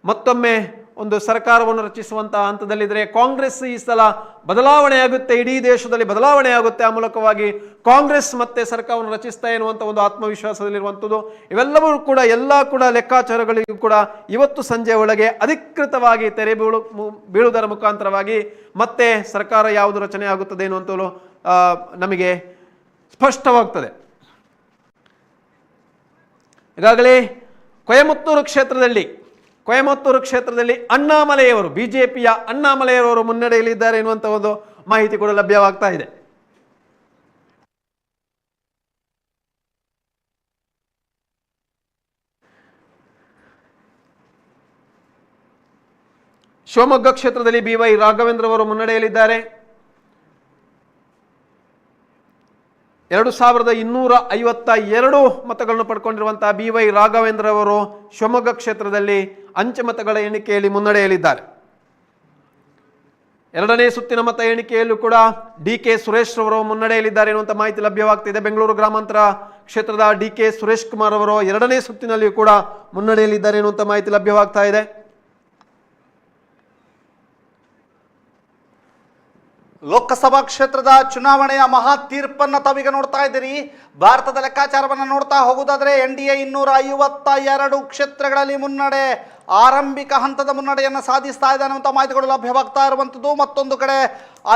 ಮತ್ತೊಮ್ಮೆ ಒಂದು ಸರ್ಕಾರವನ್ನು ರಚಿಸುವಂತಹ ಹಂತದಲ್ಲಿದ್ದರೆ, ಕಾಂಗ್ರೆಸ್ ಈ ಸಲ ಬದಲಾವಣೆ ಆಗುತ್ತೆ, ಇಡೀ ದೇಶದಲ್ಲಿ ಬದಲಾವಣೆ ಆಗುತ್ತೆ, ಆ ಮೂಲಕವಾಗಿ ಕಾಂಗ್ರೆಸ್ ಮತ್ತೆ ಸರ್ಕಾರವನ್ನು ರಚಿಸ್ತಾ ಎನ್ನುವಂಥ ಒಂದು ಆತ್ಮವಿಶ್ವಾಸದಲ್ಲಿರುವಂಥದ್ದು. ಇವೆಲ್ಲವೂ ಕೂಡ ಕೂಡ ಲೆಕ್ಕಾಚಾರಗಳಿಗೂ ಕೂಡ ಇವತ್ತು ಸಂಜೆ ಒಳಗೆ ಅಧಿಕೃತವಾಗಿ ತೆರೆ ಬೀಳುವುದರ ಮುಖಾಂತರವಾಗಿ ಮತ್ತೆ ಸರ್ಕಾರ ಯಾವುದು ರಚನೆ ಆಗುತ್ತದೆ ಎನ್ನುವಂಥದ್ದು ನಮಗೆ ಸ್ಪಷ್ಟವಾಗ್ತದೆ. ಈಗಾಗಲೇ ಕೊಯಮತ್ತೂರು ಕ್ಷೇತ್ರದಲ್ಲಿ ಅಣ್ಣಾಮಲೈಯವರು, ಬಿಜೆಪಿಯ ಅಣ್ಣಾಮಲೈಯವರು ಮುನ್ನಡೆಯಲ್ಲಿದ್ದಾರೆ ಎನ್ನುವಂಥ ಒಂದು ಮಾಹಿತಿ ಕೂಡ ಲಭ್ಯವಾಗ್ತಾ ಇದೆ. ಶಿವಮೊಗ್ಗ ಕ್ಷೇತ್ರದಲ್ಲಿ BY ರಾಘವೇಂದ್ರ ಅವರು ಮುನ್ನಡೆಯಲ್ಲಿದ್ದಾರೆ. 2252 ಮತಗಳನ್ನು ಪಡ್ಕೊಂಡಿರುವಂತಹ BY ರಾಘವೇಂದ್ರ ಅವರು ಶಿವಮೊಗ್ಗ ಕ್ಷೇತ್ರದಲ್ಲಿ ಅಂಚೆ ಮತಗಳ ಎಣಿಕೆಯಲ್ಲಿ ಮುನ್ನಡೆಯಲಿದ್ದಾರೆ. ಎರಡನೇ ಸುತ್ತಿನ ಮತ ಎಣಿಕೆಯಲ್ಲೂ ಕೂಡ DK ಸುರೇಶ್ ಅವರು ಮುನ್ನಡೆಯಲಿದ್ದಾರೆ ಎನ್ನುವಂಥ ಮಾಹಿತಿ ಲಭ್ಯವಾಗ್ತಿದೆ. ಬೆಂಗಳೂರು ಗ್ರಾಮಾಂತರ ಕ್ಷೇತ್ರದ DK ಸುರೇಶ್ ಕುಮಾರ್ ಅವರು ಎರಡನೇ ಸುತ್ತಿನಲ್ಲಿಯೂ ಕೂಡ ಮುನ್ನಡೆಯಲಿದ್ದಾರೆ ಎನ್ನುವಂಥ ಮಾಹಿತಿ ಲಭ್ಯವಾಗ್ತಾ ಇದೆ. ಲೋಕಸಭಾ ಕ್ಷೇತ್ರದ ಚುನಾವಣೆಯ ಮಹಾ ತೀರ್ಪನ್ನು ತಾವೀಗ ನೋಡ್ತಾ ಇದ್ದೀರಿ. ಭಾರತದ ಲೆಕ್ಕಾಚಾರವನ್ನು ನೋಡ್ತಾ ಹೋಗುವುದಾದ್ರೆ NDA 252 ಕ್ಷೇತ್ರಗಳಲ್ಲಿ ಮುನ್ನಡೆ, ಆರಂಭಿಕ ಹಂತದ ಮುನ್ನಡೆಯನ್ನು ಸಾಧಿಸ್ತಾ ಇದೆ ಅನ್ನುವಂಥ ಮಾಹಿತಿಗಳು ಲಭ್ಯವಾಗ್ತಾ ಇರುವಂಥದ್ದು. ಮತ್ತೊಂದು ಕಡೆ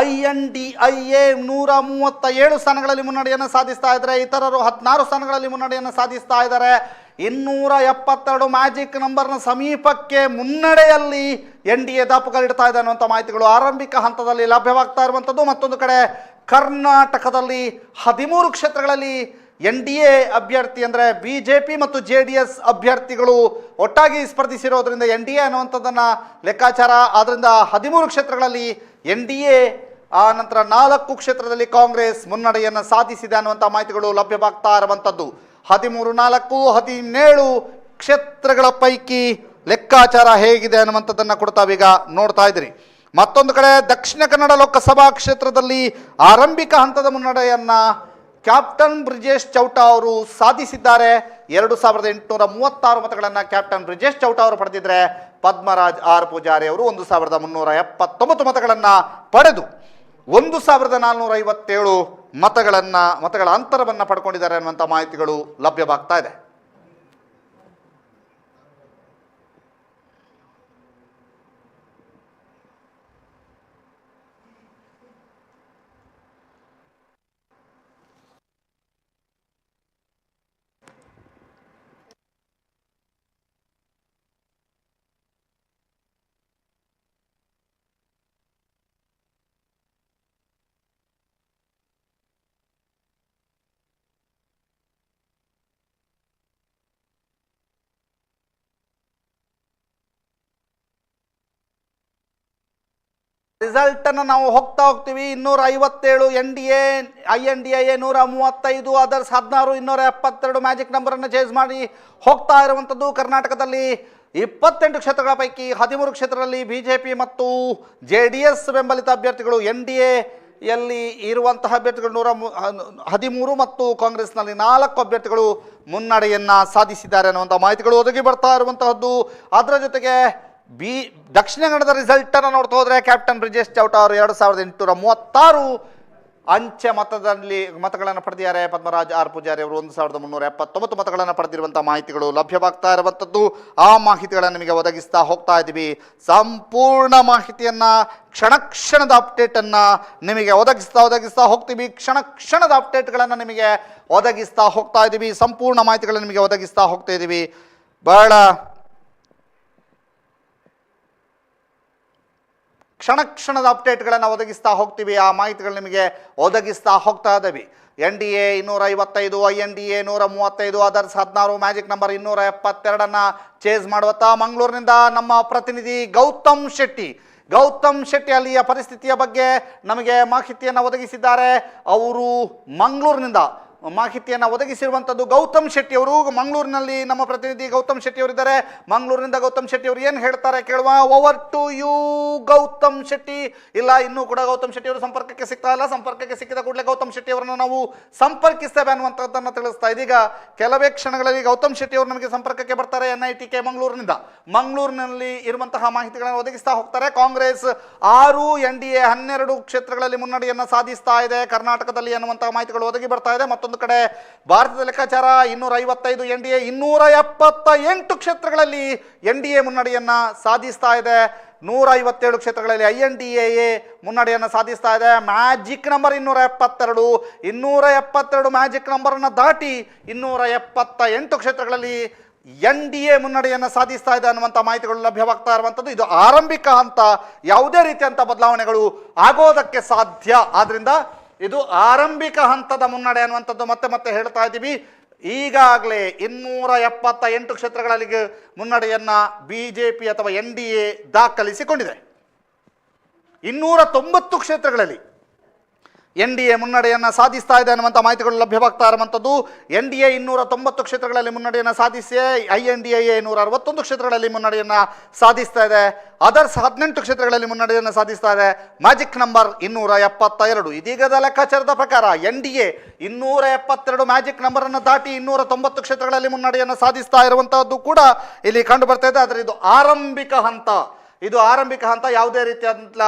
INDIA 137 ಸ್ಥಾನಗಳಲ್ಲಿ ಮುನ್ನಡೆಯನ್ನು ಸಾಧಿಸ್ತಾ ಇದ್ದಾರೆ, ಇತರರು 16 ಸ್ಥಾನಗಳಲ್ಲಿ ಮುನ್ನಡೆಯನ್ನು ಸಾಧಿಸ್ತಾ ಇದ್ದಾರೆ. 272 ಮ್ಯಾಜಿಕ್ ನಂಬರ್ನ ಸಮೀಪಕ್ಕೆ ಮುನ್ನಡೆಯಲ್ಲಿ NDA ದಾಪುಗಾಲಿಡ್ತಾ ಇದೆ ಅನ್ನುವಂಥ ಮಾಹಿತಿಗಳು ಆರಂಭಿಕ ಹಂತದಲ್ಲಿ ಲಭ್ಯವಾಗ್ತಾ ಇರುವಂಥದ್ದು. ಮತ್ತೊಂದು ಕಡೆ ಕರ್ನಾಟಕದಲ್ಲಿ 13 ಕ್ಷೇತ್ರಗಳಲ್ಲಿ NDA ಅಭ್ಯರ್ಥಿ ಅಂದರೆ BJP ಮತ್ತು JDS ಅಭ್ಯರ್ಥಿಗಳು ಒಟ್ಟಾಗಿ ಸ್ಪರ್ಧಿಸಿರೋದ್ರಿಂದ NDA ಅನ್ನುವಂಥದ್ದನ್ನು ಲೆಕ್ಕಾಚಾರ. ಆದ್ದರಿಂದ 13 ಕ್ಷೇತ್ರಗಳಲ್ಲಿ NDA, ಆ ನಂತರ 4 ಕ್ಷೇತ್ರದಲ್ಲಿ ಕಾಂಗ್ರೆಸ್ ಮುನ್ನಡೆಯನ್ನು ಸಾಧಿಸಿದೆ ಅನ್ನುವಂಥ ಮಾಹಿತಿಗಳು ಲಭ್ಯವಾಗ್ತಾ ಇರುವಂಥದ್ದು. 13-4 17 ಕ್ಷೇತ್ರಗಳ ಪೈಕಿ ಲೆಕ್ಕಾಚಾರ ಹೇಗಿದೆ ಅನ್ನುವಂಥದ್ದನ್ನು ಕೂಡ ತಾವೀಗ ನೋಡ್ತಾ ಇದ್ದೀರಿ. ಮತ್ತೊಂದು ಕಡೆ ದಕ್ಷಿಣ ಕನ್ನಡ ಲೋಕಸಭಾ ಕ್ಷೇತ್ರದಲ್ಲಿ ಆರಂಭಿಕ ಹಂತದ ಮುನ್ನಡೆಯನ್ನು ಕ್ಯಾಪ್ಟನ್ ಬ್ರಿಜೇಶ್ ಚೌಟ ಅವರು ಸಾಧಿಸಿದ್ದಾರೆ. 2836 ಮತಗಳನ್ನು ಕ್ಯಾಪ್ಟನ್ ಬ್ರಿಜೇಶ್ ಚೌಟ ಅವರು ಪಡೆದಿದ್ದರೆ, ಪದ್ಮರಾಜ್ ಆರ್ ಪೂಜಾರಿ ಅವರು 1379 ಮತಗಳನ್ನು ಪಡೆದು 1457 ಮತಗಳ ಅಂತರವನ್ನು ಪಡ್ಕೊಂಡಿದ್ದಾರೆ ಅನ್ನುವಂಥ ಮಾಹಿತಿಗಳು ಲಭ್ಯವಾಗ್ತಾ ಇದೆ. ರಿಸಲ್ಟ್ ಅನ್ನು ನಾವು ಹೋಗ್ತೀವಿ. 257 NDA, INDA 135, others 16, 272 magic number ಅನ್ನು ಚೇಂಜ್ ಮಾಡಿ ಹೋಗ್ತಾ ಇರುವಂಥದ್ದು. ಕರ್ನಾಟಕದಲ್ಲಿ 28 ಕ್ಷೇತ್ರಗಳ ಪೈಕಿ 13 ಕ್ಷೇತ್ರದಲ್ಲಿ ಬಿಜೆಪಿ ಮತ್ತು JDS ಬೆಂಬಲಿತ ಅಭ್ಯರ್ಥಿಗಳು, NDA ಯಲ್ಲಿ ಇರುವಂತಹ ಅಭ್ಯರ್ಥಿಗಳು 113 ಮತ್ತು ಕಾಂಗ್ರೆಸ್ನಲ್ಲಿ 4 ಅಭ್ಯರ್ಥಿಗಳು ಮುನ್ನಡೆಯನ್ನ ಸಾಧಿಸಿದ್ದಾರೆ ಅನ್ನುವಂಥ ಮಾಹಿತಿಗಳು ಒದಗಿ ಬರ್ತಾ ಇರುವಂತಹದ್ದು. ಅದರ ಜೊತೆಗೆ ದಕ್ಷಿಣ ಕನ್ನಡದ ರಿಸಲ್ಟ್ ಅನ್ನು ನೋಡ್ತಾ ಹೋದ್ರೆ ಕ್ಯಾಪ್ಟನ್ ಬ್ರಿಜೇಶ್ ಚೌಟ ಅವರು 2836 ಅಂಚೆ ಮತಗಳನ್ನು ಪಡೆದಿದ್ದಾರೆ. ಪದ್ಮರಾಜ್ ಆರ್ ಪೂಜಾರಿ ಅವರು 1379 ಮತಗಳನ್ನು ಪಡೆದಿರುವಂತಹ ಮಾಹಿತಿಗಳು ಲಭ್ಯವಾಗ್ತಾ ಇರುವಂಥದ್ದು. ಆ ಮಾಹಿತಿಗಳನ್ನು ನಿಮಗೆ ಒದಗಿಸ್ತಾ ಹೋಗ್ತಾ ಇದ್ದೀವಿ. ಸಂಪೂರ್ಣ ಮಾಹಿತಿಯನ್ನ ಕ್ಷಣದ ಅಪ್ಡೇಟ್ ಅನ್ನ ನಿಮಗೆ ಒದಗಿಸ್ತಾ ಹೋಗ್ತೀವಿ. ಕ್ಷಣದ ಅಪ್ಡೇಟ್ಗಳನ್ನು ನಿಮಗೆ ಒದಗಿಸ್ತಾ ಹೋಗ್ತಾ ಇದ್ದೀವಿ. ಸಂಪೂರ್ಣ ಮಾಹಿತಿಗಳನ್ನು ನಿಮಗೆ ಒದಗಿಸ್ತಾ ಹೋಗ್ತಾ ಇದ್ದೀವಿ. ಬಹಳ ಕ್ಷಣದ ಅಪ್ಡೇಟ್ಗಳನ್ನು ಒದಗಿಸ್ತಾ ಹೋಗ್ತೀವಿ. ಆ ಮಾಹಿತಿಗಳು ನಿಮಗೆ ಒದಗಿಸ್ತಾ ಹೋಗ್ತಾ ಇದ್ದೀವಿ. NDA 255, INDA 135, others 16, magic number 272 change ಮಾಡುತ್ತಾ ಮಂಗಳೂರಿನಿಂದ ನಮ್ಮ ಪ್ರತಿನಿಧಿ ಗೌತಮ್ ಶೆಟ್ಟಿ ಅಲ್ಲಿಯ ಪರಿಸ್ಥಿತಿಯ ಬಗ್ಗೆ ನಮಗೆ ಮಾಹಿತಿಯನ್ನು ಒದಗಿಸಿದ್ದಾರೆ. ಅವರು ಮಂಗಳೂರಿನಿಂದ ಮಾಹಿತಿಯನ್ನು ಒದಗಿಸಿರುವಂಥದ್ದು ಗೌತಮ್ ಶೆಟ್ಟಿ ಅವರು. ಮಂಗಳೂರಿನಲ್ಲಿ ನಮ್ಮ ಪ್ರತಿನಿಧಿ ಗೌತಮ್ ಶೆಟ್ಟಿ ಅವರಿದ್ದಾರೆ. ಮಂಗಳೂರಿನಿಂದ ಗೌತಮ್ ಶೆಟ್ಟಿ ಅವರು ಏನು ಹೇಳ್ತಾರೆ ಕೇಳುವ. Over to you Gautam Shetty. ಇಲ್ಲ, ಇನ್ನೂ ಕೂಡ ಗೌತಮ್ ಶೆಟ್ಟಿ ಅವರು ಸಂಪರ್ಕಕ್ಕೆ ಸಿಗ್ತಾ ಇಲ್ಲ. ಸಂಪರ್ಕಕ್ಕೆ ಸಿಕ್ಕಿದ ಕೂಡಲೇ ಗೌತಮ್ ಶೆಟ್ಟಿ ಅವರನ್ನು ನಾವು ಸಂಪರ್ಕಿಸ್ತೇವೆ ಅನ್ನುವಂಥದ್ದನ್ನು ತಿಳಿಸ್ತಾ ಇದೀಗ ಕೆಲವೇ ಕ್ಷಣಗಳಲ್ಲಿ ಗೌತಮ್ ಶೆಟ್ಟಿ ಅವರು ನಮಗೆ ಸಂಪರ್ಕಕ್ಕೆ ಬರ್ತಾರೆ. NITK ಮಂಗಳೂರಿನಲ್ಲಿ ಇರುವಂತಹ ಮಾಹಿತಿಗಳನ್ನು ಒದಗಿಸ್ತಾ ಹೋಗ್ತಾರೆ. ಕಾಂಗ್ರೆಸ್ 6, NDA 12 ಕ್ಷೇತ್ರಗಳಲ್ಲಿ ಮುನ್ನಡೆಯನ್ನು ಸಾಧಿಸ್ತಾ ಇದೆ ಕರ್ನಾಟಕದಲ್ಲಿ ಅನ್ನುವಂತಹ ಮಾಹಿತಿಗಳು ಒದಗಿ ಬರ್ತಾ ಇದೆ. ಮತ್ತೊಂದು ಕಡೆ ಭಾರತದ ಲೆಕ್ಕಾಚಾರ 255, NDA 278 ಕ್ಷೇತ್ರಗಳಲ್ಲಿ NDA ಮುನ್ನಡೆಯನ್ನ ಸಾಧಿಸ್ತಾ ಇದೆ. 157 ಕ್ಷೇತ್ರಗಳಲ್ಲಿ INDA ಮುನ್ನಡೆಯನ್ನು ಸಾಧಿಸ್ತಾ ಇದೆ. ಮ್ಯಾಜಿಕ್ ನಂಬರ್ 272 ಮ್ಯಾಜಿಕ್ ನಂಬರ್ ಅನ್ನು ದಾಟಿ 278 ಕ್ಷೇತ್ರಗಳಲ್ಲಿ NDA ಮುನ್ನಡೆಯನ್ನು ಸಾಧಿಸ್ತಾ ಇದೆ ಅನ್ನುವಂಥ ಮಾಹಿತಿಗಳು ಲಭ್ಯವಾಗ್ತಾ ಇರುವಂಥದ್ದು. ಇದು ಆರಂಭಿಕ ಹಂತ. ಯಾವುದೇ ರೀತಿಯಂಥ ಬದಲಾವಣೆಗಳು ಆಗೋದಕ್ಕೆ ಸಾಧ್ಯ. ಆದ್ರಿಂದ ಇದು ಆರಂಭಿಕ ಹಂತದ ಮುನ್ನಡೆ ಅನ್ನುವಂಥದ್ದು ಮತ್ತೆ ಹೇಳ್ತಾ ಇದ್ದೀವಿ. ಈಗಾಗಲೇ 278 ಕ್ಷೇತ್ರಗಳಲ್ಲಿ ಮುನ್ನಡೆಯನ್ನ ಬಿಜೆಪಿ ಅಥವಾ NDA ದಾಖಲಿಸಿಕೊಂಡಿದೆ. 290 ಕ್ಷೇತ್ರಗಳಲ್ಲಿ NDA ಮುನ್ನಡೆಯನ್ನು ಸಾಧಿಸ್ತಾ ಇದೆ ಅನ್ನುವಂಥ ಮಾಹಿತಿಗಳು ಲಭ್ಯವಾಗ್ತಾ ಇರುವಂಥದ್ದು. NDA 290 ಕ್ಷೇತ್ರಗಳಲ್ಲಿ ಮುನ್ನಡೆಯನ್ನು ಸಾಧಿಸಿ INDA 161 ಕ್ಷೇತ್ರಗಳಲ್ಲಿ ಮುನ್ನಡೆಯನ್ನು ಸಾಧಿಸ್ತಾ ಇದೆ. ಅದರ್ಸ್ 18 ಕ್ಷೇತ್ರಗಳಲ್ಲಿ ಮುನ್ನಡೆಯನ್ನು ಸಾಧಿಸ್ತಾ ಇದೆ. Magic number 272. ಇದೀಗದ ಲೆಕ್ಕಾಚಾರದ ಪ್ರಕಾರ NDA 272 ಮ್ಯಾಜಿಕ್ ನಂಬರ್ ಅನ್ನು ದಾಟಿ 290 ಕ್ಷೇತ್ರಗಳಲ್ಲಿ ಮುನ್ನಡೆಯನ್ನು ಸಾಧಿಸ್ತಾ ಇರುವಂತಹದ್ದು ಕೂಡ ಇಲ್ಲಿ ಕಂಡು ಬರ್ತಾ ಇದೆ. ಆದರೆ ಇದು ಆರಂಭಿಕ ಹಂತ. ಯಾವುದೇ ರೀತಿಯಾದ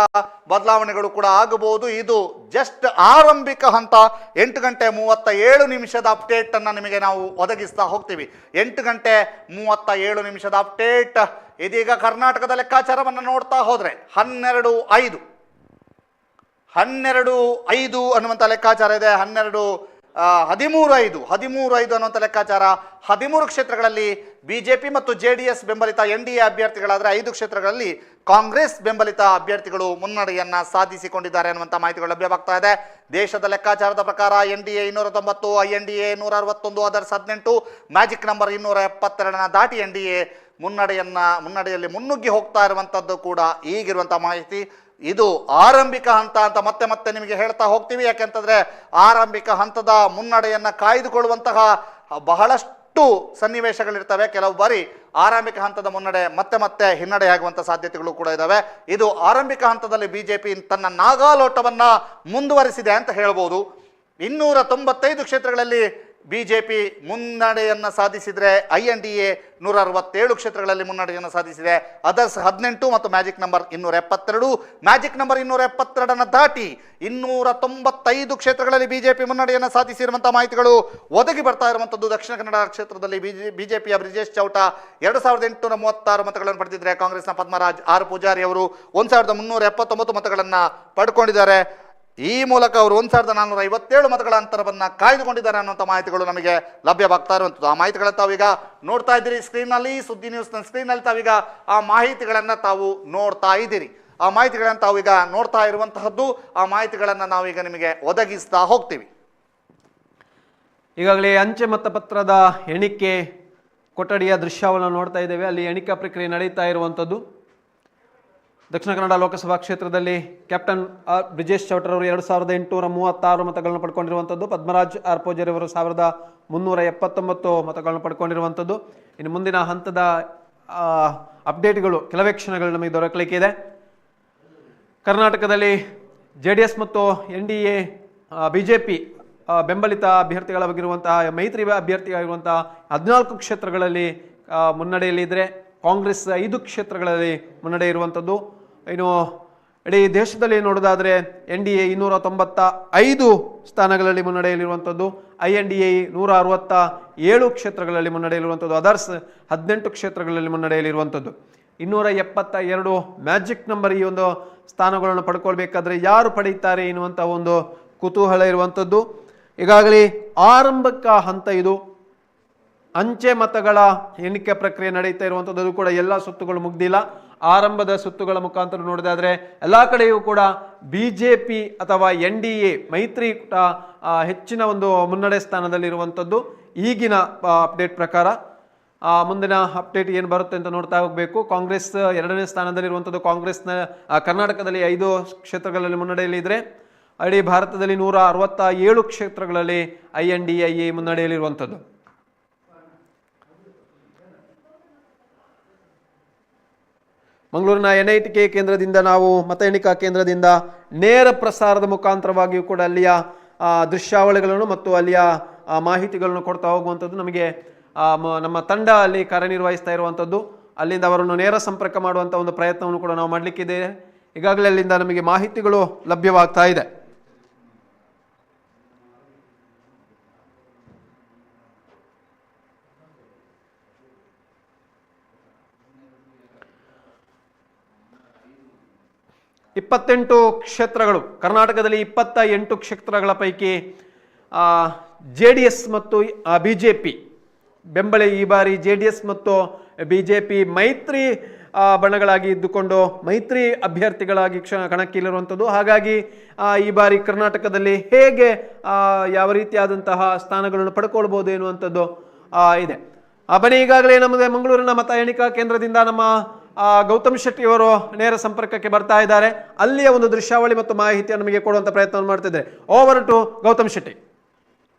ಬದಲಾವಣೆಗಳು ಕೂಡ ಆಗಬಹುದು. ಇದು ಜಸ್ಟ್ ಆರಂಭಿಕ ಹಂತ. 8:37 ಅಪ್ಡೇಟ್ ಅನ್ನ ನಿಮಗೆ ನಾವು ಒದಗಿಸ್ತಾ ಹೋಗ್ತೀವಿ. 8:37 ಅಪ್ಡೇಟ್. ಇದೀಗ ಕರ್ನಾಟಕದ ಲೆಕ್ಕಾಚಾರವನ್ನು ನೋಡ್ತಾ ಹೋದ್ರೆ 12:05 ಅನ್ನುವಂಥ ಲೆಕ್ಕಾಚಾರ ಇದೆ. 13:05 ಅನ್ನುವಂಥ ಲೆಕ್ಕಾಚಾರ. 13 ಕ್ಷೇತ್ರಗಳಲ್ಲಿ ಬಿಜೆಪಿ ಮತ್ತು JDS ಬೆಂಬಲಿತ NDA ಅಭ್ಯರ್ಥಿಗಳಾದರೆ 5 ಕ್ಷೇತ್ರಗಳಲ್ಲಿ ಕಾಂಗ್ರೆಸ್ ಬೆಂಬಲಿತ ಅಭ್ಯರ್ಥಿಗಳು ಮುನ್ನಡೆಯನ್ನ ಸಾಧಿಸಿಕೊಂಡಿದ್ದಾರೆ ಅನ್ನುವಂಥ ಮಾಹಿತಿಗಳು ಲಭ್ಯವಾಗ್ತಾ ಇದೆ. ದೇಶದ ಲೆಕ್ಕಾಚಾರದ ಪ್ರಕಾರ NDA 290, INDA 161, others 18, magic number 272 ದಾಟಿ NDA ಮುನ್ನಡೆಯಲ್ಲಿ ಮುನ್ನುಗ್ಗಿ ಹೋಗ್ತಾ ಇರುವಂಥದ್ದು ಕೂಡ ಈಗಿರುವಂಥ ಮಾಹಿತಿ. ಇದು ಆರಂಭಿಕ ಹಂತ ಅಂತ ಮತ್ತೆ ನಿಮಗೆ ಹೇಳ್ತಾ ಹೋಗ್ತೀವಿ. ಯಾಕೆಂತಂದ್ರೆ ಆರಂಭಿಕ ಹಂತದ ಮುನ್ನಡೆಯನ್ನ ಕಾಯ್ದುಕೊಳ್ಳುವಂತಹ ಬಹಳಷ್ಟು ಸನ್ನಿವೇಶಗಳಿರ್ತವೆ. ಕೆಲವು ಬಾರಿ ಆರಂಭಿಕ ಹಂತದ ಮುನ್ನಡೆ ಮತ್ತೆ ಹಿನ್ನಡೆಯಾಗುವಂಥ ಸಾಧ್ಯತೆಗಳು ಕೂಡ ಇದ್ದಾವೆ. ಇದು ಆರಂಭಿಕ ಹಂತದಲ್ಲಿ ಬಿಜೆಪಿ ತನ್ನ ನಾಗಾಲೋಟವನ್ನ ಮುಂದುವರಿಸಿದೆ ಅಂತ ಹೇಳ್ಬೋದು. 295 ಕ್ಷೇತ್ರಗಳಲ್ಲಿ ಬಿಜೆಪಿ ಮುನ್ನಡೆಯನ್ನು ಸಾಧಿಸಿದರೆ INDA 167 ಕ್ಷೇತ್ರಗಳಲ್ಲಿ ಮುನ್ನಡೆಯನ್ನು ಸಾಧಿಸಿದೆ. ಅದರ್ಸ್ 18 ಮತ್ತು ಮ್ಯಾಜಿಕ್ ನಂಬರ್ 272. ಮ್ಯಾಜಿಕ್ ನಂಬರ್ 272 ದಾಟಿ 295 ಕ್ಷೇತ್ರಗಳಲ್ಲಿ ಬಿಜೆಪಿ ಮುನ್ನಡೆಯನ್ನು ಸಾಧಿಸಿರುವಂಥ ಮಾಹಿತಿಗಳು ಒದಗಿ ಬರ್ತಾ ಇರುವಂಥದ್ದು. ದಕ್ಷಿಣ ಕನ್ನಡ ಕ್ಷೇತ್ರದಲ್ಲಿ ಬಿಜೆಪಿಯ ಬ್ರಿಜೇಶ್ ಚೌಟ 2836 ಮತಗಳನ್ನು ಪಡೆದಿದ್ದಾರೆ. ಕಾಂಗ್ರೆಸ್ನ ಪದ್ಮರಾಜ್ ಆರ್ ಪೂಜಾರಿ ಅವರು 1379 ಮತಗಳನ್ನು ಪಡ್ಕೊಂಡಿದ್ದಾರೆ. ಈ ಮೂಲಕ ಅವರು 1457 ಮತಗಳ ಅಂತರವನ್ನು ಕಾಯ್ದುಕೊಂಡಿದ್ದಾರೆ ಅನ್ನುವಂಥ ಮಾಹಿತಿಗಳು ನಮಗೆ ಲಭ್ಯವಾಗ್ತಾ ಇರುವಂಥದ್ದು. ಆ ಮಾಹಿತಿಗಳನ್ನು ತಾವೀಗ ನೋಡ್ತಾ ಇದ್ದೀರಿ ಸ್ಕ್ರೀನ್ನಲ್ಲಿ. ಸುದ್ದಿ ನ್ಯೂಸ್ನ ಸ್ಕ್ರೀನ್ನಲ್ಲಿ ತಾವೀಗ ಆ ಮಾಹಿತಿಗಳನ್ನು ತಾವು ನೋಡ್ತಾ ಇದ್ದೀರಿ. ಆ ಮಾಹಿತಿಗಳನ್ನು ತಾವೀಗ ನೋಡ್ತಾ ಇರುವಂತಹದ್ದು. ಆ ಮಾಹಿತಿಗಳನ್ನು ನಾವೀಗ ನಿಮಗೆ ಒದಗಿಸ್ತಾ ಹೋಗ್ತೀವಿ. ಈಗಾಗಲೇ ಅಂಚೆ ಮತಪತ್ರದ ಎಣಿಕೆ ಕೊಠಡಿಯ ದೃಶ್ಯವನ್ನು ನೋಡ್ತಾ ಇದ್ದೇವೆ. ಅಲ್ಲಿ ಎಣಿಕಾ ಪ್ರಕ್ರಿಯೆ ನಡೀತಾ ಇರುವಂಥದ್ದು. ದಕ್ಷಿಣ ಕನ್ನಡ ಲೋಕಸಭಾ ಕ್ಷೇತ್ರದಲ್ಲಿ ಕ್ಯಾಪ್ಟನ್ ಬ್ರಿಜೇಶ್ ಚೌಟರ್ ಅವರು 2836 ಮತಗಳನ್ನು ಪಡ್ಕೊಂಡಿರುವಂಥದ್ದು. ಪದ್ಮರಾಜ್ ಆರ್ ಪೂಜಾರಿ ಅವರು 1379 ಮತಗಳನ್ನು ಪಡ್ಕೊಂಡಿರುವಂಥದ್ದು. ಇನ್ನು ಮುಂದಿನ ಹಂತದ ಅಪ್ಡೇಟ್ಗಳು ಕೆಲವೇ ಕ್ಷಣಗಳು ನಮಗೆ ದೊರಕಲಿಕ್ಕಿದೆ. ಕರ್ನಾಟಕದಲ್ಲಿ JDS ಮತ್ತು NDA BJP ಬೆಂಬಲಿತ ಅಭ್ಯರ್ಥಿಗಳಾಗಿರುವಂತಹ ಮೈತ್ರಿ ಅಭ್ಯರ್ಥಿಯಾಗಿರುವಂತಹ 14 ಕ್ಷೇತ್ರಗಳಲ್ಲಿ ಮುನ್ನಡೆಯಲ್ಲಿದ್ದರೆ ಕಾಂಗ್ರೆಸ್ 5 ಕ್ಷೇತ್ರಗಳಲ್ಲಿ ಮುನ್ನಡೆ ಇರುವಂಥದ್ದು. ಇನ್ನು ಇಡೀ ದೇಶದಲ್ಲಿ ನೋಡೋದಾದರೆ NDA 295 ಸ್ಥಾನಗಳಲ್ಲಿ ಮುನ್ನಡೆಯಲ್ಲಿರುವಂಥದ್ದು, INDA 167 ಕ್ಷೇತ್ರಗಳಲ್ಲಿ ಮುನ್ನಡೆಯಲ್ಲಿರುವಂಥದ್ದು, ಅದರ್ಸ್ 18 ಕ್ಷೇತ್ರಗಳಲ್ಲಿ ಮುನ್ನಡೆಯಲ್ಲಿರುವಂಥದ್ದು. 272 ಮ್ಯಾಜಿಕ್ ನಂಬರ್ ಈ ಒಂದು ಸ್ಥಾನಗಳನ್ನು ಪಡ್ಕೊಳ್ಬೇಕಾದ್ರೆ ಯಾರು ಪಡೆಯುತ್ತಾರೆ ಎನ್ನುವಂಥ ಒಂದು ಕುತೂಹಲ ಇರುವಂಥದ್ದು. ಈಗಾಗಲೇ ಆರಂಭಿಕ ಹಂತ ಇದು. ಅಂಚೆ ಮತಗಳ ಎಣಿಕೆ ಪ್ರಕ್ರಿಯೆ ನಡೀತಾ ಇರುವಂಥದ್ದು. ಅದು ಕೂಡ ಎಲ್ಲ ಸುತ್ತುಗಳು ಮುಗ್ದಿಲ್ಲ. ಆರಂಭದ ಸುತ್ತುಗಳ ಮುಖಾಂತರ ನೋಡಿದಾದ್ರೆ ಎಲ್ಲ ಕಡೆಯೂ ಕೂಡ BJP ಅಥವಾ NDA ಮೈತ್ರಿಕೂಟ ಹೆಚ್ಚಿನ ಒಂದು ಮುನ್ನಡೆ ಸ್ಥಾನದಲ್ಲಿರುವಂಥದ್ದು ಈಗಿನ ಅಪ್ಡೇಟ್ ಪ್ರಕಾರ. ಮುಂದಿನ ಅಪ್ಡೇಟ್ ಏನು ಬರುತ್ತೆ ಅಂತ ನೋಡ್ತಾ ಹೋಗಬೇಕು. ಕಾಂಗ್ರೆಸ್ 2ನೇ ಸ್ಥಾನದಲ್ಲಿರುವಂಥದ್ದು. ಕಾಂಗ್ರೆಸ್ನ ಕರ್ನಾಟಕದಲ್ಲಿ 5 ಕ್ಷೇತ್ರಗಳಲ್ಲಿ ಮುನ್ನಡೆಯಲ್ಲಿದ್ದರೆ ಇಡೀ ಭಾರತದಲ್ಲಿ 167 ಕ್ಷೇತ್ರಗಳಲ್ಲಿ INDA ಮುನ್ನಡೆಯಲ್ಲಿರುವಂಥದ್ದು. ಮಂಗಳೂರಿನ NITK ಕೇಂದ್ರದಿಂದ ನಾವು ಮತ ಎಣಿಕಾ ಕೇಂದ್ರದಿಂದ ನೇರ ಪ್ರಸಾರದ ಮುಖಾಂತರವಾಗಿಯೂ ಕೂಡ ಅಲ್ಲಿಯ ದೃಶ್ಯಾವಳಿಗಳನ್ನು ಮತ್ತು ಅಲ್ಲಿಯ ಮಾಹಿತಿಗಳನ್ನು ಕೊಡ್ತಾ ಹೋಗುವಂಥದ್ದು. ನಮಗೆ ನಮ್ಮ ತಂಡ ಅಲ್ಲಿ ಕಾರ್ಯನಿರ್ವಹಿಸ್ತಾ ಇರುವಂಥದ್ದು. ಅಲ್ಲಿಂದ ಅವರನ್ನು ನೇರ ಸಂಪರ್ಕ ಮಾಡುವಂಥ ಒಂದು ಪ್ರಯತ್ನವನ್ನು ಕೂಡ ನಾವು ಮಾಡಲಿಕ್ಕಿದ್ದೇವೆ. ಈಗಾಗಲೇ ಅಲ್ಲಿಂದ ನಮಗೆ ಮಾಹಿತಿಗಳು ಲಭ್ಯವಾಗ್ತಾ ಇದೆ. ಇಪ್ಪತ್ತೆಂಟು ಕ್ಷೇತ್ರಗಳು ಕರ್ನಾಟಕದಲ್ಲಿ 28 ಕ್ಷೇತ್ರಗಳ ಪೈಕಿ JDS ಮತ್ತು BJP ಬೆಂಬಲ ಈ ಬಾರಿ JDS ಮತ್ತು BJP ಮೈತ್ರಿ ಬಣಗಳಾಗಿ ಇದ್ದುಕೊಂಡು ಮೈತ್ರಿ ಅಭ್ಯರ್ಥಿಗಳಾಗಿ ಕಣಕ್ಕಿಲ್ಲಿರುವಂಥದ್ದು. ಹಾಗಾಗಿ ಈ ಬಾರಿ ಕರ್ನಾಟಕದಲ್ಲಿ ಹೇಗೆ ಯಾವ ರೀತಿಯಾದಂತಹ ಸ್ಥಾನಗಳನ್ನು ಪಡ್ಕೊಳ್ಬೋದು ಎನ್ನುವಂಥದ್ದು ಇದೆ. ಬನ್ನಿ, ಈಗಾಗಲೇ ನಮಗೆ ಮಂಗಳೂರಿನ ಮತ ಎಣಿಕಾ ಕೇಂದ್ರದಿಂದ ನಮ್ಮ ಗೌತಮ್ ಶೆಟ್ಟಿ ಅವರು ನೇರ ಸಂಪರ್ಕಕ್ಕೆ ಬರ್ತಾ ಇದ್ದಾರೆ. ಅಲ್ಲಿಯ ಒಂದು ದೃಶ್ಯಾವಳಿ ಮತ್ತು ಮಾಹಿತಿಯನ್ನು ನಮಗೆ ಕೊಡುವಂತ ಪ್ರಯತ್ನವನ್ನು ಮಾಡ್ತಿದ್ದಾರೆ. Over to Gautam Shetty.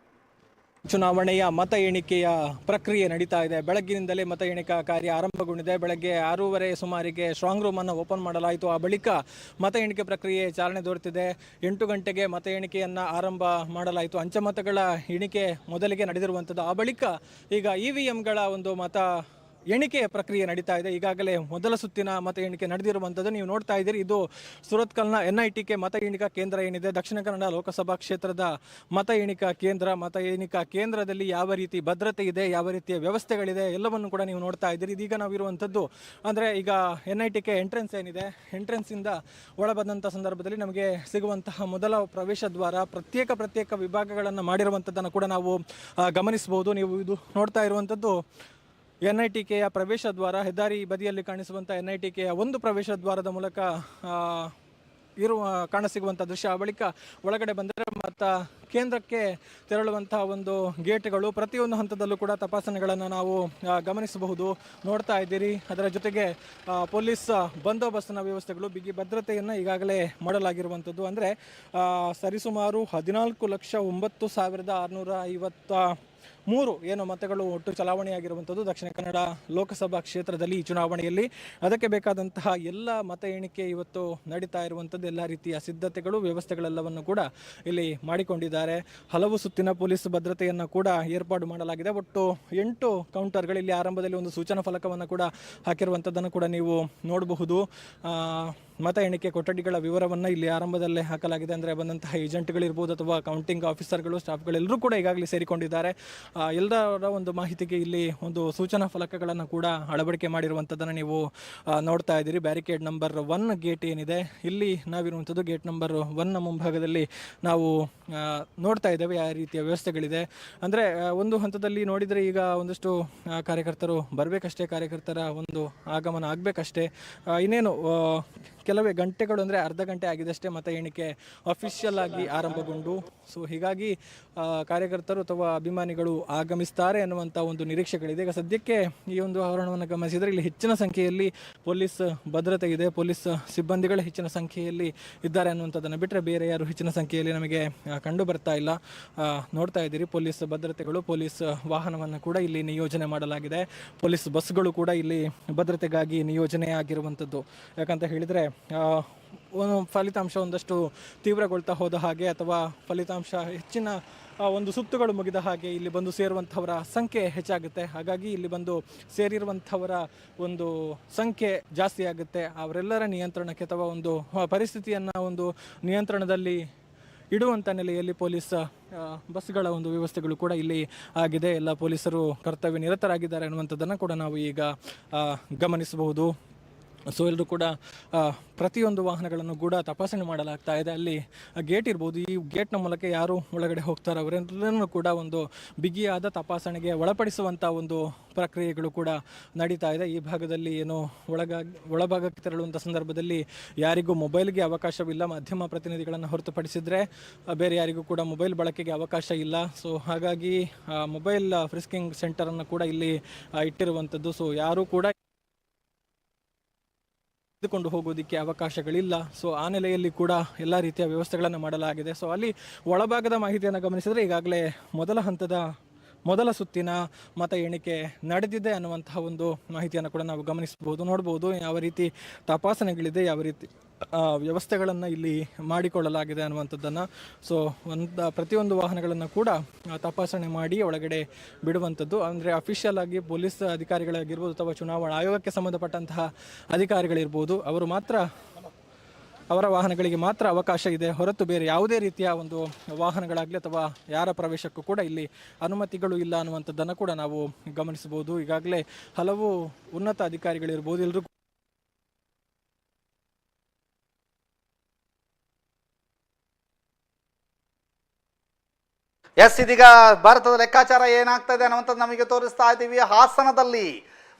ಚುನಾವಣೆಯ ಮತ ಎಣಿಕೆಯ ಪ್ರಕ್ರಿಯೆ ನಡೀತಾ ಇದೆ. ಬೆಳಗ್ಗಿನಿಂದಲೇ ಮತ ಎಣಿಕಾ ಕಾರ್ಯ ಆರಂಭಗೊಂಡಿದೆ. ಬೆಳಗ್ಗೆ 6:30 ಸುಮಾರಿಗೆ ಸ್ಟ್ರಾಂಗ್ ರೂಮ್ ಅನ್ನು ಓಪನ್ ಮಾಡಲಾಯಿತು. ಆ ಬಳಿಕ ಮತ ಎಣಿಕೆ ಪ್ರಕ್ರಿಯೆ ಚಾಲನೆ ದೊರೆತಿದೆ. 8 ಗಂಟೆಗೆ ಮತ ಎಣಿಕೆಯನ್ನು ಆರಂಭ ಮಾಡಲಾಯಿತು. ಅಂಚೆ ಮತಗಳ ಎಣಿಕೆ ಮೊದಲಿಗೆ ನಡೆದಿರುವಂಥದ್ದು. ಆ ಬಳಿಕ ಈಗ EVMಗಳ ಒಂದು ಮತ ಎಣಿಕೆಯ ಪ್ರಕ್ರಿಯೆ ನಡೀತಾ ಇದೆ. ಈಗಾಗಲೇ ಮೊದಲ ಸುತ್ತಿನ ಮತ ಎಣಿಕೆ ನಡೆದಿರುವಂಥದ್ದು ನೀವು ನೋಡ್ತಾ ಇದ್ದೀರಿ. ಇದು ಸುರತ್ಕಲ್ನ NITK ಮತ ಎಣಿಕಾ ಕೇಂದ್ರ ಏನಿದೆ, ದಕ್ಷಿಣ ಕನ್ನಡ ಲೋಕಸಭಾ ಕ್ಷೇತ್ರದ ಮತ ಎಣಿಕಾ ಕೇಂದ್ರ. ಮತ ಎಣಿಕಾ ಕೇಂದ್ರದಲ್ಲಿ ಯಾವ ರೀತಿ ಭದ್ರತೆ ಇದೆ, ಯಾವ ರೀತಿಯ ವ್ಯವಸ್ಥೆಗಳಿದೆ ಎಲ್ಲವನ್ನು ಕೂಡ ನೀವು ನೋಡ್ತಾ ಇದ್ದೀರಿ. ಇದೀಗ ನಾವಿರುವಂಥದ್ದು ಅಂದರೆ ಈಗ NITK ಎಂಟ್ರೆನ್ಸ್ ಏನಿದೆ, ಎಂಟ್ರೆನ್ಸಿಂದ ಒಳ ಬಂದಂಥ ಸಂದರ್ಭದಲ್ಲಿ ನಮಗೆ ಸಿಗುವಂತಹ ಮೊದಲ ಪ್ರವೇಶ ದ್ವಾರ ಪ್ರತ್ಯೇಕ ವಿಭಾಗಗಳನ್ನು ಮಾಡಿರುವಂಥದ್ದನ್ನು ಕೂಡ ನಾವು ಗಮನಿಸಬಹುದು. ನೀವು ಇದು ನೋಡ್ತಾ ಇರುವಂಥದ್ದು NITKಯ ಪ್ರವೇಶ ದ್ವಾರ. ಹೆದ್ದಾರಿ ಬದಿಯಲ್ಲಿ ಕಾಣಿಸುವಂಥ NITKಯ ಒಂದು ಪ್ರವೇಶ ದ್ವಾರದ ಮೂಲಕ ಕಾಣಸಿಗುವಂಥ ದೃಶ್ಯ. ಬಳಿಕ ಒಳಗಡೆ ಬಂದರೆ ಮತ್ತು ಕೇಂದ್ರಕ್ಕೆ ತೆರಳುವಂತಹ ಒಂದು ಗೇಟ್ಗಳು ಪ್ರತಿಯೊಂದು ಹಂತದಲ್ಲೂ ಕೂಡ ತಪಾಸಣೆಗಳನ್ನು ನಾವು ಗಮನಿಸಬಹುದು, ನೋಡ್ತಾ ಇದ್ದೀರಿ. ಅದರ ಜೊತೆಗೆ ಪೊಲೀಸ್ ಬಂದೋಬಸ್ತಿನ ವ್ಯವಸ್ಥೆಗಳು, ಬಿಗಿ ಭದ್ರತೆಯನ್ನು ಈಗಾಗಲೇ ಮಾಡಲಾಗಿರುವಂಥದ್ದು. ಅಂದರೆ ಸರಿಸುಮಾರು 14,09,653 ಏನು ಮತಗಳು ಒಟ್ಟು ಚಲಾವಣೆಯಾಗಿರುವಂಥದ್ದು ದಕ್ಷಿಣ ಕನ್ನಡ ಲೋಕಸಭಾ ಕ್ಷೇತ್ರದಲ್ಲಿ ಈ ಚುನಾವಣೆಯಲ್ಲಿ. ಅದಕ್ಕೆ ಬೇಕಾದಂತಹ ಎಲ್ಲ ಮತ ಎಣಿಕೆ ಇವತ್ತು ನಡೀತಾ ಇರುವಂಥದ್ದು. ಎಲ್ಲ ರೀತಿಯ ಸಿದ್ಧತೆಗಳು, ವ್ಯವಸ್ಥೆಗಳೆಲ್ಲವನ್ನು ಕೂಡ ಇಲ್ಲಿ ಮಾಡಿಕೊಂಡಿದ್ದಾರೆ. ಹಲವು ಸುತ್ತಿನ ಪೊಲೀಸ್ ಭದ್ರತೆಯನ್ನು ಕೂಡ ಏರ್ಪಾಡು ಮಾಡಲಾಗಿದೆ. ಒಟ್ಟು 8 ಕೌಂಟರ್ಗಳಲ್ಲಿ ಆರಂಭದಲ್ಲಿ ಒಂದು ಸೂಚನಾ ಫಲಕವನ್ನು ಕೂಡ ಹಾಕಿರುವಂಥದ್ದನ್ನು ಕೂಡ ನೀವು ನೋಡಬಹುದು. ಮತ ಎಣಿಕೆ ಕೊಠಡಿಗಳ ವಿವರವನ್ನು ಇಲ್ಲಿ ಆರಂಭದಲ್ಲೇ ಹಾಕಲಾಗಿದೆ. ಅಂದರೆ ಬಂದಂತಹ ಏಜೆಂಟ್ಗಳಿರ್ಬೋದು ಅಥವಾ ಕೌಂಟಿಂಗ್ ಆಫೀಸರ್ಗಳು, ಸ್ಟಾಫ್ಗಳೆಲ್ಲರೂ ಕೂಡ ಈಗಾಗಲೇ ಸೇರಿಕೊಂಡಿದ್ದಾರೆ. ಎಲ್ಲರ ಒಂದು ಮಾಹಿತಿಗೆ ಇಲ್ಲಿ ಒಂದು ಸೂಚನಾ ಫಲಕಗಳನ್ನು ಕೂಡ ಅಳವಡಿಕೆ ಮಾಡಿರುವಂಥದ್ದನ್ನು ನೀವು ನೋಡ್ತಾ ಇದ್ದೀರಿ. ಬ್ಯಾರಿಕೇಡ್ ನಂಬರ್ 1 ಗೇಟ್ ಏನಿದೆ, ಇಲ್ಲಿ ನಾವಿರುವಂಥದ್ದು ಗೇಟ್ ನಂಬರ್ 1ನ ಮುಂಭಾಗದಲ್ಲಿ ನಾವು ನೋಡ್ತಾ ಇದ್ದೇವೆ ಯಾವ ರೀತಿಯ ವ್ಯವಸ್ಥೆಗಳಿದೆ. ಅಂದರೆ ಒಂದು ಹಂತದಲ್ಲಿ ನೋಡಿದರೆ ಈಗ ಒಂದಷ್ಟು ಕಾರ್ಯಕರ್ತರು ಬರಬೇಕಷ್ಟೇ, ಕಾರ್ಯಕರ್ತರ ಒಂದು ಆಗಮನ ಆಗಬೇಕಷ್ಟೇ. ಇನ್ನೇನು ಕೆಲವೇ ಗಂಟೆಗಳು ಅಂದರೆ ಅರ್ಧ ಗಂಟೆ ಆಗಿದಷ್ಟೇ ಮತ ಎಣಿಕೆ ಅಫಿಷಿಯಲ್ ಆಗಿ ಆರಂಭಗೊಂಡು. ಸೊ ಹೀಗಾಗಿ ಕಾರ್ಯಕರ್ತರು ಅಥವಾ ಅಭಿಮಾನಿಗಳು ಆಗಮಿಸ್ತಾರೆ ಅನ್ನುವಂಥ ಒಂದು ನಿರೀಕ್ಷೆಗಳಿದೆ. ಈಗ ಸದ್ಯಕ್ಕೆ ಈ ಒಂದು ಆವರಣವನ್ನು ಗಮನಿಸಿದರೆ ಇಲ್ಲಿ ಹೆಚ್ಚಿನ ಸಂಖ್ಯೆಯಲ್ಲಿ ಪೊಲೀಸ್ ಭದ್ರತೆ ಇದೆ, ಪೊಲೀಸ್ ಸಿಬ್ಬಂದಿಗಳು ಹೆಚ್ಚಿನ ಸಂಖ್ಯೆಯಲ್ಲಿ ಇದ್ದಾರೆ ಅನ್ನುವಂಥದ್ದನ್ನು ಬಿಟ್ಟರೆ ಬೇರೆ ಯಾರು ಹೆಚ್ಚಿನ ಸಂಖ್ಯೆಯಲ್ಲಿ ನಮಗೆ ಕಂಡು ಬರ್ತಾ ಇಲ್ಲ. ನೋಡ್ತಾ ಇದ್ದೀರಿ ಪೊಲೀಸ್ ಭದ್ರತೆಗಳು, ಪೊಲೀಸ್ ವಾಹನವನ್ನು ಕೂಡ ಇಲ್ಲಿ ನಿಯೋಜನೆ ಮಾಡಲಾಗಿದೆ, ಪೊಲೀಸ್ ಬಸ್ಗಳು ಕೂಡ ಇಲ್ಲಿ ಭದ್ರತೆಗಾಗಿ ನಿಯೋಜನೆ ಆಗಿರುವಂಥದ್ದು. ಯಾಕಂತ ಹೇಳಿದರೆ ಫಲಿತಾಂಶ ಒಂದಷ್ಟು ತೀವ್ರಗೊಳ್ತಾ ಹೋದ ಹಾಗೆ ಅಥವಾ ಫಲಿತಾಂಶ ಹೆಚ್ಚಿನ ಒಂದು ಸುತ್ತುಗಳು ಮುಗಿದ ಹಾಗೆ ಇಲ್ಲಿ ಬಂದು ಸೇರುವಂಥವರ ಸಂಖ್ಯೆ ಹೆಚ್ಚಾಗುತ್ತೆ. ಹಾಗಾಗಿ ಇಲ್ಲಿ ಬಂದು ಸೇರಿರುವಂಥವರ ಒಂದು ಸಂಖ್ಯೆ ಜಾಸ್ತಿ ಆಗುತ್ತೆ. ಅವರೆಲ್ಲರ ನಿಯಂತ್ರಣಕ್ಕೆ ಅಥವಾ ಒಂದು ಪರಿಸ್ಥಿತಿಯನ್ನು ಒಂದು ನಿಯಂತ್ರಣದಲ್ಲಿ ಇಡುವಂಥ ನೆಲೆಯಲ್ಲಿ ಪೊಲೀಸ್ ಬಸ್ಗಳ ಒಂದು ವ್ಯವಸ್ಥೆಗಳು ಕೂಡ ಇಲ್ಲಿ ಆಗಿದೆ. ಎಲ್ಲ ಪೊಲೀಸರು ಕರ್ತವ್ಯ ನಿರತರಾಗಿದ್ದಾರೆ ಅನ್ನುವಂಥದ್ದನ್ನು ಕೂಡ ನಾವು ಈಗ ಗಮನಿಸಬಹುದು. ಸೊ ಎಲ್ಲರೂ ಕೂಡ ಪ್ರತಿಯೊಂದು ವಾಹನಗಳನ್ನು ಕೂಡ ತಪಾಸಣೆ ಮಾಡಲಾಗ್ತಾ ಇದೆ. ಅಲ್ಲಿ ಗೇಟ್ ಇರ್ಬೋದು, ಈ ಗೇಟ್ನ ಮೂಲಕ ಯಾರು ಒಳಗಡೆ ಹೋಗ್ತಾರೆ ಅವರೆಲ್ಲರನ್ನೂ ಕೂಡ ಒಂದು ಬಿಗಿಯಾದ ತಪಾಸಣೆಗೆ ಒಳಪಡಿಸುವಂಥ ಒಂದು ಪ್ರಕ್ರಿಯೆಗಳು ಕೂಡ ನಡೀತಾ ಇದೆ. ಈ ಭಾಗದಲ್ಲಿ ಏನು ಒಳಭಾಗಕ್ಕೆ ತೆರಳುವಂಥ ಸಂದರ್ಭದಲ್ಲಿ ಯಾರಿಗೂ ಮೊಬೈಲ್ಗೆ ಅವಕಾಶವಿಲ್ಲ, ಮಾಧ್ಯಮ ಪ್ರತಿನಿಧಿಗಳನ್ನು ಹೊರತುಪಡಿಸಿದರೆ ಬೇರೆ ಯಾರಿಗೂ ಕೂಡ ಮೊಬೈಲ್ ಬಳಕೆಗೆ ಅವಕಾಶ ಇಲ್ಲ. ಸೊ ಹಾಗಾಗಿ ಮೊಬೈಲ್ ಫ್ರಿಸ್ಕಿಂಗ್ ಸೆಂಟರನ್ನು ಕೂಡ ಇಲ್ಲಿ ಇಟ್ಟಿರುವಂಥದ್ದು. ಸೊ ಯಾರೂ ಕೂಡ ಕೊಂಡು ಹೋಗೋದಕ್ಕೆ ಅವಕಾಶಗಳಿಲ್ಲ. ಸೊ ಆ ನೆಲೆಯಲ್ಲಿ ಕೂಡ ಎಲ್ಲ ರೀತಿಯ ವ್ಯವಸ್ಥೆಗಳನ್ನು ಮಾಡಲಾಗಿದೆ. ಸೊ ಅಲ್ಲಿ ಒಳಭಾಗದ ಮಾಹಿತಿಯನ್ನು ಗಮನಿಸಿದರೆ ಈಗಾಗಲೇ ಮೊದಲ ಸುತ್ತಿನ ಮತ ಎಣಿಕೆ ನಡೆದಿದೆ ಅನ್ನುವಂತಹ ಒಂದು ಮಾಹಿತಿಯನ್ನು ಕೂಡ ನಾವು ಗಮನಿಸಬಹುದು, ನೋಡ್ಬೋದು ಯಾವ ರೀತಿ ತಪಾಸಣೆಗಳಿದೆ, ಯಾವ ರೀತಿ ವ್ಯವಸ್ಥೆಗಳನ್ನು ಇಲ್ಲಿ ಮಾಡಿಕೊಳ್ಳಲಾಗಿದೆ ಅನ್ನುವಂಥದ್ದನ್ನು. ಸೊ ಪ್ರತಿಯೊಂದು ವಾಹನಗಳನ್ನು ಕೂಡ ತಪಾಸಣೆ ಮಾಡಿ ಒಳಗಡೆ ಬಿಡುವಂಥದ್ದು. ಅಂದರೆ ಅಫಿಷಿಯಲ್ ಆಗಿ ಪೊಲೀಸ್ ಅಧಿಕಾರಿಗಳಾಗಿರ್ಬೋದು ಅಥವಾ ಚುನಾವಣಾ ಆಯೋಗಕ್ಕೆ ಸಂಬಂಧಪಟ್ಟಂತಹ ಅಧಿಕಾರಿಗಳಿರ್ಬೋದು, ಅವರ ವಾಹನಗಳಿಗೆ ಮಾತ್ರ ಅವಕಾಶ ಇದೆ, ಹೊರತು ಬೇರೆ ಯಾವುದೇ ರೀತಿಯ ಒಂದು ವಾಹನಗಳಾಗಲಿ ಅಥವಾ ಯಾರ ಪ್ರವೇಶಕ್ಕೂ ಕೂಡ ಇಲ್ಲಿ ಅನುಮತಿಗಳು ಇಲ್ಲ ಅನ್ನುವಂಥದ್ದನ್ನು ಕೂಡ ನಾವು ಗಮನಿಸಬಹುದು. ಈಗಾಗಲೇ ಹಲವು ಉನ್ನತ ಅಧಿಕಾರಿಗಳಿರ್ಬೋದು ಎಲ್ಲರೂ ಇದೀಗ ಭಾರತದ ಲೆಕ್ಕಾಚಾರ ಏನಾಗ್ತದೆ ಅನ್ನುವಂಥದ್ದು ನಮಗೆ ತೋರಿಸ್ತಾ ಇದ್ದೀವಿ. ಹಾಸನದಲ್ಲಿ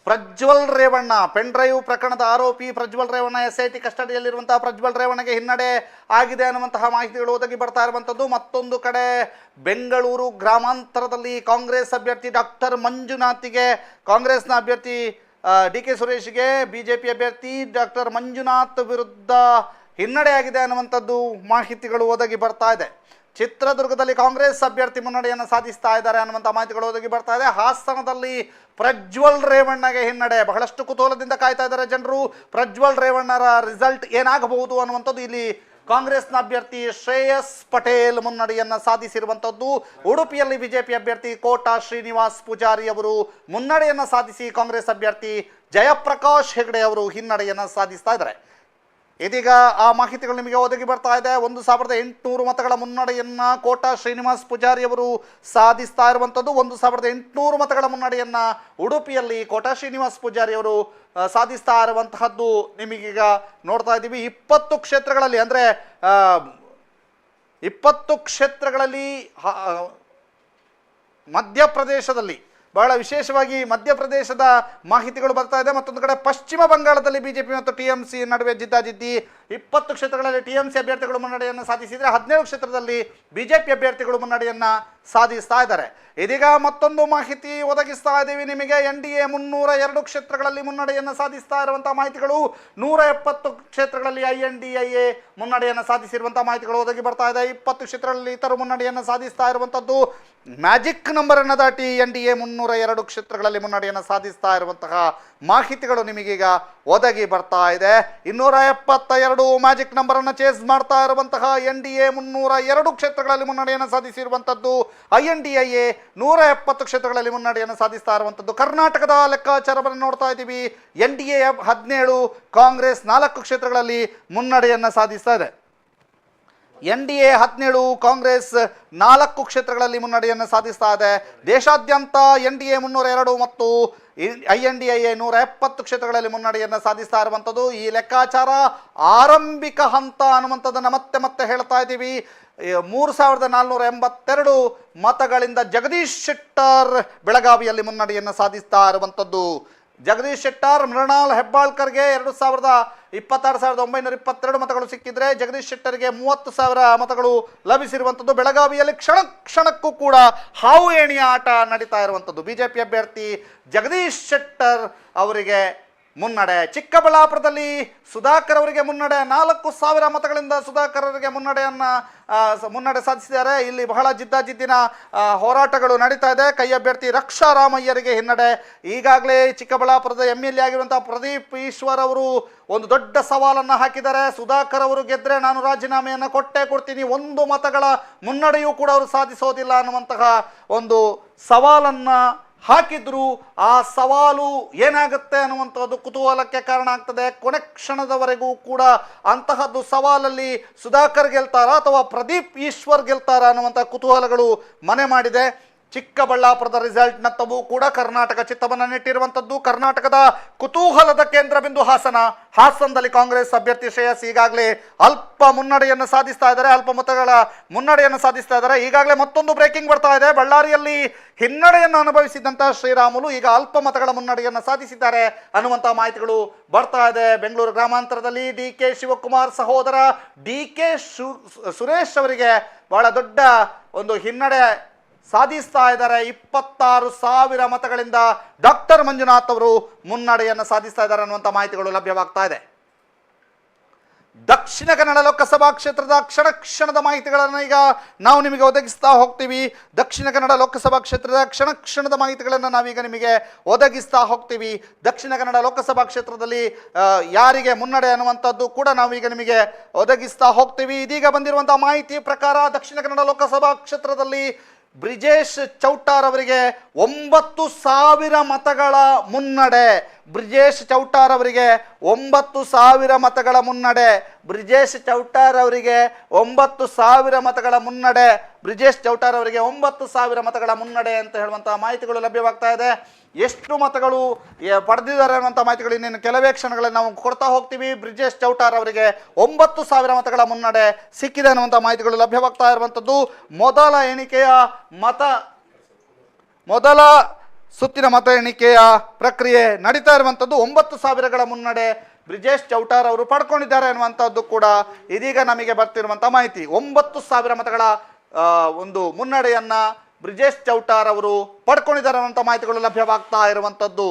ಪ್ರಜ್ವಲ್ ರೇವಣ್ಣ ಪೆನ್ ಡ್ರೈವ್ ಪ್ರಕರಣದ ಆರೋಪಿ ಪ್ರಜ್ವಲ್ ರೇವಣ್ಣ SIT ಕಸ್ಟಡಿಯಲ್ಲಿರುವಂತಹ ಪ್ರಜ್ವಲ್ ರೇವಣ್ಣಗೆ ಹಿನ್ನಡೆ ಆಗಿದೆ ಅನ್ನುವಂತಹ ಮಾಹಿತಿಗಳು ಒದಗಿ ಬರ್ತಾ ಇರುವಂಥದ್ದು. ಮತ್ತೊಂದು ಕಡೆ ಬೆಂಗಳೂರು ಗ್ರಾಮಾಂತರದಲ್ಲಿ ಕಾಂಗ್ರೆಸ್ ಅಭ್ಯರ್ಥಿ ಡಾಕ್ಟರ್ ಮಂಜುನಾಥ್ಗೆ, ಕಾಂಗ್ರೆಸ್ನ ಅಭ್ಯರ್ಥಿ DK ಸುರೇಶ್ಗೆ BJP ಅಭ್ಯರ್ಥಿ ಡಾಕ್ಟರ್ ಮಂಜುನಾಥ್ ವಿರುದ್ಧ ಹಿನ್ನಡೆಯಾಗಿದೆ ಅನ್ನುವಂಥದ್ದು ಮಾಹಿತಿಗಳು ಒದಗಿ ಬರ್ತಾ ಇದೆ. ಚಿತ್ರದುರ್ಗದಲ್ಲಿ ಕಾಂಗ್ರೆಸ್ ಅಭ್ಯರ್ಥಿ ಮುನ್ನಡೆಯನ್ನು ಸಾಧಿಸ್ತಾ ಇದ್ದಾರೆ ಅನ್ನುವಂಥ ಮಾಹಿತಿಗಳು ಒದಗಿ ಬರ್ತಾ ಇದೆ. ಹಾಸನದಲ್ಲಿ ಪ್ರಜ್ವಲ್ ರೇವಣ್ಣಗೆ ಹಿನ್ನಡೆ. ಬಹಳಷ್ಟು ಕುತೂಹಲದಿಂದ ಕಾಯ್ತಾ ಇದ್ದಾರೆ ಜನರು. ಪ್ರಜ್ವಲ್ ರೇವಣ್ಣರ ರಿಸಲ್ಟ್ ಏನಾಗಬಹುದು ಅನ್ನುವಂಥದ್ದು. ಇಲ್ಲಿ ಕಾಂಗ್ರೆಸ್ನ ಅಭ್ಯರ್ಥಿ ಶ್ರೇಯಸ್ ಪಟೇಲ್ ಮುನ್ನಡೆಯನ್ನು ಸಾಧಿಸಿರುವಂಥದ್ದು. ಉಡುಪಿಯಲ್ಲಿ BJP ಅಭ್ಯರ್ಥಿ ಕೋಟಾ ಶ್ರೀನಿವಾಸ್ ಪೂಜಾರಿ ಅವರು ಮುನ್ನಡೆಯನ್ನು ಸಾಧಿಸಿ ಕಾಂಗ್ರೆಸ್ ಅಭ್ಯರ್ಥಿ ಜಯಪ್ರಕಾಶ್ ಹೆಗಡೆ ಅವರು ಹಿನ್ನಡೆಯನ್ನು ಸಾಧಿಸ್ತಾ ಇದ್ದಾರೆ. ಇದೀಗ ಆ ಮಾಹಿತಿಗಳು ನಿಮಗೆ ಒದಗಿ ಬರ್ತಾ ಇದೆ. 1800 ಮತಗಳ ಮುನ್ನಡೆಯನ್ನು ಕೋಟಾ ಶ್ರೀನಿವಾಸ್ ಪೂಜಾರಿ ಅವರು ಸಾಧಿಸ್ತಾ ಇರುವಂಥದ್ದು. 1800 ಮತಗಳ ಮುನ್ನಡೆಯನ್ನು ಉಡುಪಿಯಲ್ಲಿ ಕೋಟಾ ಶ್ರೀನಿವಾಸ್ ಪೂಜಾರಿ ಅವರು ಸಾಧಿಸ್ತಾ ಇರುವಂತಹದ್ದು ನಿಮಗೀಗ ನೋಡ್ತಾ ಇದ್ದೀವಿ. 20 ಕ್ಷೇತ್ರಗಳಲ್ಲಿ ಅಂದರೆ 20 ಕ್ಷೇತ್ರಗಳಲ್ಲಿ ಮಧ್ಯಪ್ರದೇಶದಲ್ಲಿ ಬಹಳ ವಿಶೇಷವಾಗಿ ಮಧ್ಯಪ್ರದೇಶದ ಮಾಹಿತಿಗಳು ಬರ್ತಾ ಇದೆ. ಮತ್ತೊಂದು ಕಡೆ ಪಶ್ಚಿಮ ಬಂಗಾಳದಲ್ಲಿ BJP ಮತ್ತು TMC ನಡುವೆ ಜಿದ್ದಾಜಿದ್ದಿ. 20 ಕ್ಷೇತ್ರಗಳಲ್ಲಿ TMC ಅಭ್ಯರ್ಥಿಗಳು ಮುನ್ನಡೆಯನ್ನು ಸಾಧಿಸಿದರೆ 17 ಕ್ಷೇತ್ರದಲ್ಲಿ BJP ಅಭ್ಯರ್ಥಿಗಳು ಮುನ್ನಡೆಯನ್ನು ಸಾಧಿಸ್ತಾ ಇದ್ದಾರೆ. ಇದೀಗ ಮತ್ತೊಂದು ಮಾಹಿತಿ ಒದಗಿಸ್ತಾ ಇದ್ದೀವಿ ನಿಮಗೆ. NDA 302 ಕ್ಷೇತ್ರಗಳಲ್ಲಿ ಮುನ್ನಡೆಯನ್ನು ಸಾಧಿಸ್ತಾ ಇರುವಂಥ ಮಾಹಿತಿಗಳು. 170 ಕ್ಷೇತ್ರಗಳಲ್ಲಿ INDIA ಮುನ್ನಡೆಯನ್ನು ಸಾಧಿಸಿರುವಂಥ ಮಾಹಿತಿಗಳು ಒದಗಿ ಬರ್ತಾ ಇದೆ. 20 ಕ್ಷೇತ್ರಗಳಲ್ಲಿ ಇತರ ಮುನ್ನಡೆಯನ್ನು ಸಾಧಿಸ್ತಾ ಇರುವಂಥದ್ದು. ಮ್ಯಾಜಿಕ್ ನಂಬರನ್ನು ದಾಟಿ NDA 302 ಕ್ಷೇತ್ರಗಳಲ್ಲಿ ಮುನ್ನಡೆಯನ್ನು ಸಾಧಿಸ್ತಾ ಇರುವಂತಹ ಮಾಹಿತಿಗಳು ನಿಮಗೀಗ ಒದಗಿ ಬರ್ತಾ ಇದೆ. 272 ಮ್ಯಾಜಿಕ್ ನಂಬರನ್ನು ಚೇಸ್ ಮಾಡ್ತಾ ಇರುವಂತಹ NDA 302 ಕ್ಷೇತ್ರಗಳಲ್ಲಿ ಮುನ್ನಡೆಯನ್ನು ಸಾಧಿಸಿರುವಂಥದ್ದು. INDIA 170 ಕ್ಷೇತ್ರಗಳಲ್ಲಿ ಮುನ್ನಡೆಯನ್ನು ಸಾಧಿಸ್ತಾ ಇರುವಂಥದ್ದು. ಕರ್ನಾಟಕದ ಲೆಕ್ಕಾಚಾರವನ್ನು ನೋಡ್ತಾ ಇದ್ದೀವಿ. NDA 17, ಕಾಂಗ್ರೆಸ್ 4 ಕ್ಷೇತ್ರಗಳಲ್ಲಿ ಮುನ್ನಡೆಯನ್ನು ಸಾಧಿಸ್ತಾ ಇದೆ. NDA 17, ಕಾಂಗ್ರೆಸ್ 4 ಕ್ಷೇತ್ರಗಳಲ್ಲಿ ಮುನ್ನಡೆಯನ್ನು ಸಾಧಿಸ್ತಾ ಇದೆ. ದೇಶಾದ್ಯಂತ NDA 302 ಮತ್ತು INDIA 170 ಕ್ಷೇತ್ರಗಳಲ್ಲಿ ಮುನ್ನಡೆಯನ್ನು ಸಾಧಿಸ್ತಾ ಇರುವಂಥದ್ದು. ಈ ಲೆಕ್ಕಾಚಾರ ಆರಂಭಿಕ ಹಂತ ಅನ್ನುವಂಥದ್ದನ್ನು ಮತ್ತೆ ಹೇಳ್ತಾ ಇದ್ದೀವಿ. 3482 ಮತಗಳಿಂದ ಜಗದೀಶ್ ಶೆಟ್ಟರ್ ಬೆಳಗಾವಿಯಲ್ಲಿ ಮುನ್ನಡೆಯನ್ನು ಸಾಧಿಸ್ತಾ ಇರುವಂಥದ್ದು. ಜಗದೀಶ್ ಶೆಟ್ಟರ್ ಮೃಣಾಲ್ ಹೆಬ್ಬಾಳ್ಕರ್ಗೆ 26,922 ಮತಗಳು ಸಿಕ್ಕಿದ್ರೆ ಜಗದೀಶ್ ಶೆಟ್ಟರ್ಗೆ 30,000 ಮತಗಳು ಲಭಿಸಿರುವಂಥದ್ದು. ಬೆಳಗಾವಿಯಲ್ಲಿ ಕ್ಷಣ ಕ್ಷಣಕ್ಕೂ ಕೂಡ ಹಾವು ಏಣಿಯ ಆಟ ನಡೀತಾ ಇರುವಂಥದ್ದು. ಬಿಜೆಪಿ ಅಭ್ಯರ್ಥಿ ಜಗದೀಶ್ ಶೆಟ್ಟರ್ ಅವರಿಗೆ ಮುನ್ನಡೆ. ಚಿಕ್ಕಬಳ್ಳಾಪುರದಲ್ಲಿ ಸುಧಾಕರ್ ಅವರಿಗೆ ಮುನ್ನಡೆ. 4,000 ಮತಗಳಿಂದ ಸುಧಾಕರ್ ಅವರಿಗೆ ಮುನ್ನಡೆ ಸಾಧಿಸಿದ್ದಾರೆ. ಇಲ್ಲಿ ಬಹಳ ಜಿದ್ದಾಜಿದ್ದಿನ ಹೋರಾಟಗಳು ನಡೀತಾ ಇದೆ. ಕೈ ಅಭ್ಯರ್ಥಿ ರಕ್ಷಾ ರಾಮಯ್ಯರಿಗೆ ಹಿನ್ನಡೆ. ಈಗಾಗಲೇ ಚಿಕ್ಕಬಳ್ಳಾಪುರದ MLA ಆಗಿರುವಂತಹ ಪ್ರದೀಪ್ ಈಶ್ವರ್ ಅವರು ಒಂದು ದೊಡ್ಡ ಸವಾಲನ್ನು ಹಾಕಿದ್ದಾರೆ. ಸುಧಾಕರ್ ಅವರು ಗೆದ್ರೆ ನಾನು ರಾಜೀನಾಮೆಯನ್ನು ಕೊಡ್ತೀನಿ, 1 ಮತಗಳ ಮುನ್ನಡೆಯೂ ಕೂಡ ಅವರು ಸಾಧಿಸೋದಿಲ್ಲ ಅನ್ನುವಂತಹ ಒಂದು ಸವಾಲನ್ನು ಹಾಕಿದ್ರು. ಆ ಸವಾಲು ಏನಾಗುತ್ತೆ ಅನ್ನುವಂಥದ್ದು ಕುತೂಹಲಕ್ಕೆ ಕಾರಣ ಆಗ್ತದೆ. ಕೊನೆ ಕ್ಷಣದವರೆಗೂ ಕೂಡ ಅಂತಹದ್ದು ಸವಾಲಲ್ಲಿ ಸುಧಾಕರ್ ಗೆಲ್ತಾರಾ ಅಥವಾ ಪ್ರದೀಪ್ ಈಶ್ವರ್ ಗೆಲ್ತಾರಾ ಅನ್ನುವಂಥ ಕುತೂಹಲಗಳು ಮನೆ ಮಾಡಿದೆ. ಚಿಕ್ಕಬಳ್ಳಾಪುರದ ರಿಸಲ್ಟ್ನತ್ತವೂ ಕೂಡ ಕರ್ನಾಟಕ ಚಿತ್ತವನ್ನು ನೆಟ್ಟಿರುವಂಥದ್ದು. ಕರ್ನಾಟಕದ ಕುತೂಹಲದ ಕೇಂದ್ರ ಬಿಂದು ಹಾಸನದಲ್ಲಿ ಕಾಂಗ್ರೆಸ್ ಅಭ್ಯರ್ಥಿ ಶ್ರೇಯಸ್ ಈಗಾಗಲೇ ಅಲ್ಪ ಮುನ್ನಡೆಯನ್ನು ಸಾಧಿಸ್ತಾ ಇದ್ದಾರೆ, ಅಲ್ಪ ಮತಗಳ ಮುನ್ನಡೆಯನ್ನು ಸಾಧಿಸ್ತಾ ಇದ್ದಾರೆ. ಈಗಾಗಲೇ ಮತ್ತೊಂದು ಬ್ರೇಕಿಂಗ್ ಬರ್ತಾ ಇದೆ. ಬಳ್ಳಾರಿಯಲ್ಲಿ ಹಿನ್ನಡೆಯನ್ನು ಅನುಭವಿಸಿದಂಥ ಶ್ರೀರಾಮುಲು ಈಗ ಅಲ್ಪ ಮತಗಳ ಮುನ್ನಡೆಯನ್ನು ಸಾಧಿಸಿದ್ದಾರೆ ಅನ್ನುವಂಥ ಮಾಹಿತಿಗಳು ಬರ್ತಾ ಇದೆ. ಬೆಂಗಳೂರು ಗ್ರಾಮಾಂತರದಲ್ಲಿ DK ಶಿವಕುಮಾರ್ ಸಹೋದರ DK ಸುರೇಶ್ ಅವರಿಗೆ ಬಹಳ ದೊಡ್ಡ ಒಂದು ಹಿನ್ನಡೆ ಸಾಧಿಸ್ತಾ ಇದ್ದಾರೆ. 26,000 ಮತಗಳಿಂದ ಡಾಕ್ಟರ್ ಮಂಜುನಾಥ್ ಅವರು ಮುನ್ನಡೆಯನ್ನು ಸಾಧಿಸ್ತಾ ಇದ್ದಾರೆ ಅನ್ನುವಂಥ ಮಾಹಿತಿಗಳು ಲಭ್ಯವಾಗ್ತಾ ಇದೆ. ದಕ್ಷಿಣ ಕನ್ನಡ ಲೋಕಸಭಾ ಕ್ಷೇತ್ರದ ಕ್ಷಣದ ಮಾಹಿತಿಗಳನ್ನು ಈಗ ನಾವು ನಿಮಗೆ ಒದಗಿಸ್ತಾ ಹೋಗ್ತೀವಿ. ದಕ್ಷಿಣ ಕನ್ನಡ ಲೋಕಸಭಾ ಕ್ಷೇತ್ರದ ಕ್ಷಣದ ಮಾಹಿತಿಗಳನ್ನು ನಾವೀಗ ನಿಮಗೆ ಒದಗಿಸ್ತಾ ಹೋಗ್ತೀವಿ. ದಕ್ಷಿಣ ಕನ್ನಡ ಲೋಕಸಭಾ ಕ್ಷೇತ್ರದಲ್ಲಿ ಯಾರಿಗೆ ಮುನ್ನಡೆ ಅನ್ನುವಂಥದ್ದು ಕೂಡ ನಾವೀಗ ನಿಮಗೆ ಒದಗಿಸ್ತಾ ಹೋಗ್ತೀವಿ. ಇದೀಗ ಬಂದಿರುವಂತಹ ಮಾಹಿತಿ ಪ್ರಕಾರ ದಕ್ಷಿಣ ಕನ್ನಡ ಲೋಕಸಭಾ ಕ್ಷೇತ್ರದಲ್ಲಿ ಬ್ರಿಜೇಶ್ ಚೌಟಾರ್ ಅವರಿಗೆ 9,000 ಮತಗಳ ಮುನ್ನಡೆ. ಬ್ರಿಜೇಶ್ ಚೌಟಾರ್ ಅವರಿಗೆ 9,000 ಮತಗಳ ಮುನ್ನಡೆ. ಬ್ರಿಜೇಶ್ ಚೌಟಾರ್ ಅವರಿಗೆ 9,000 ಮತಗಳ ಮುನ್ನಡೆ. ಬ್ರಿಜೇಶ್ ಚೌಟಾರ್ ಅವರಿಗೆ 9,000 ಮತಗಳ ಮುನ್ನಡೆ ಅಂತ ಹೇಳುವಂತಹ ಮಾಹಿತಿಗಳು ಲಭ್ಯವಾಗ್ತಾ ಇದೆ. ಎಷ್ಟು ಮತಗಳು ಪಡೆದಿದ್ದಾರೆ ಅನ್ನುವಂಥ ಮಾಹಿತಿಗಳು ಇನ್ನೇನು ಕೆಲವೇ ಕ್ಷಣಗಳಲ್ಲಿ ನಾವು ಕೊಡ್ತಾ ಹೋಗ್ತೀವಿ. ಬ್ರಿಜೇಶ್ ಚೌಟಾರ್ ಅವರಿಗೆ 9,000 ಮತಗಳ ಮುನ್ನಡೆ ಸಿಕ್ಕಿದೆ ಅನ್ನುವಂಥ ಮಾಹಿತಿಗಳು ಲಭ್ಯವಾಗ್ತಾ ಇರುವಂಥದ್ದು. ಮೊದಲ ಸುತ್ತಿನ ಮತ ಎಣಿಕೆಯ ಪ್ರಕ್ರಿಯೆ ನಡೀತಾ ಇರುವಂಥದ್ದು. 9,000ಗಳ ಮುನ್ನಡೆ ಬ್ರಿಜೇಶ್ ಚೌಟಾರ್ ಅವರು ಪಡ್ಕೊಂಡಿದ್ದಾರೆ ಅನ್ನುವಂಥದ್ದು ಕೂಡ ಇದೀಗ ನಮಗೆ ಬರ್ತಿರುವಂಥ ಮಾಹಿತಿ. 9,000 ಮತಗಳ ಒಂದು ಮುನ್ನಡೆಯನ್ನ ಬ್ರಿಜೇಶ್ ಚೌಟಾರ್ ಅವರು ಪಡ್ಕೊಂಡಿದ್ದಾರೆ ಅನ್ನುವಂಥ ಮಾಹಿತಿಗಳು ಲಭ್ಯವಾಗ್ತಾ ಇರುವಂಥದ್ದು.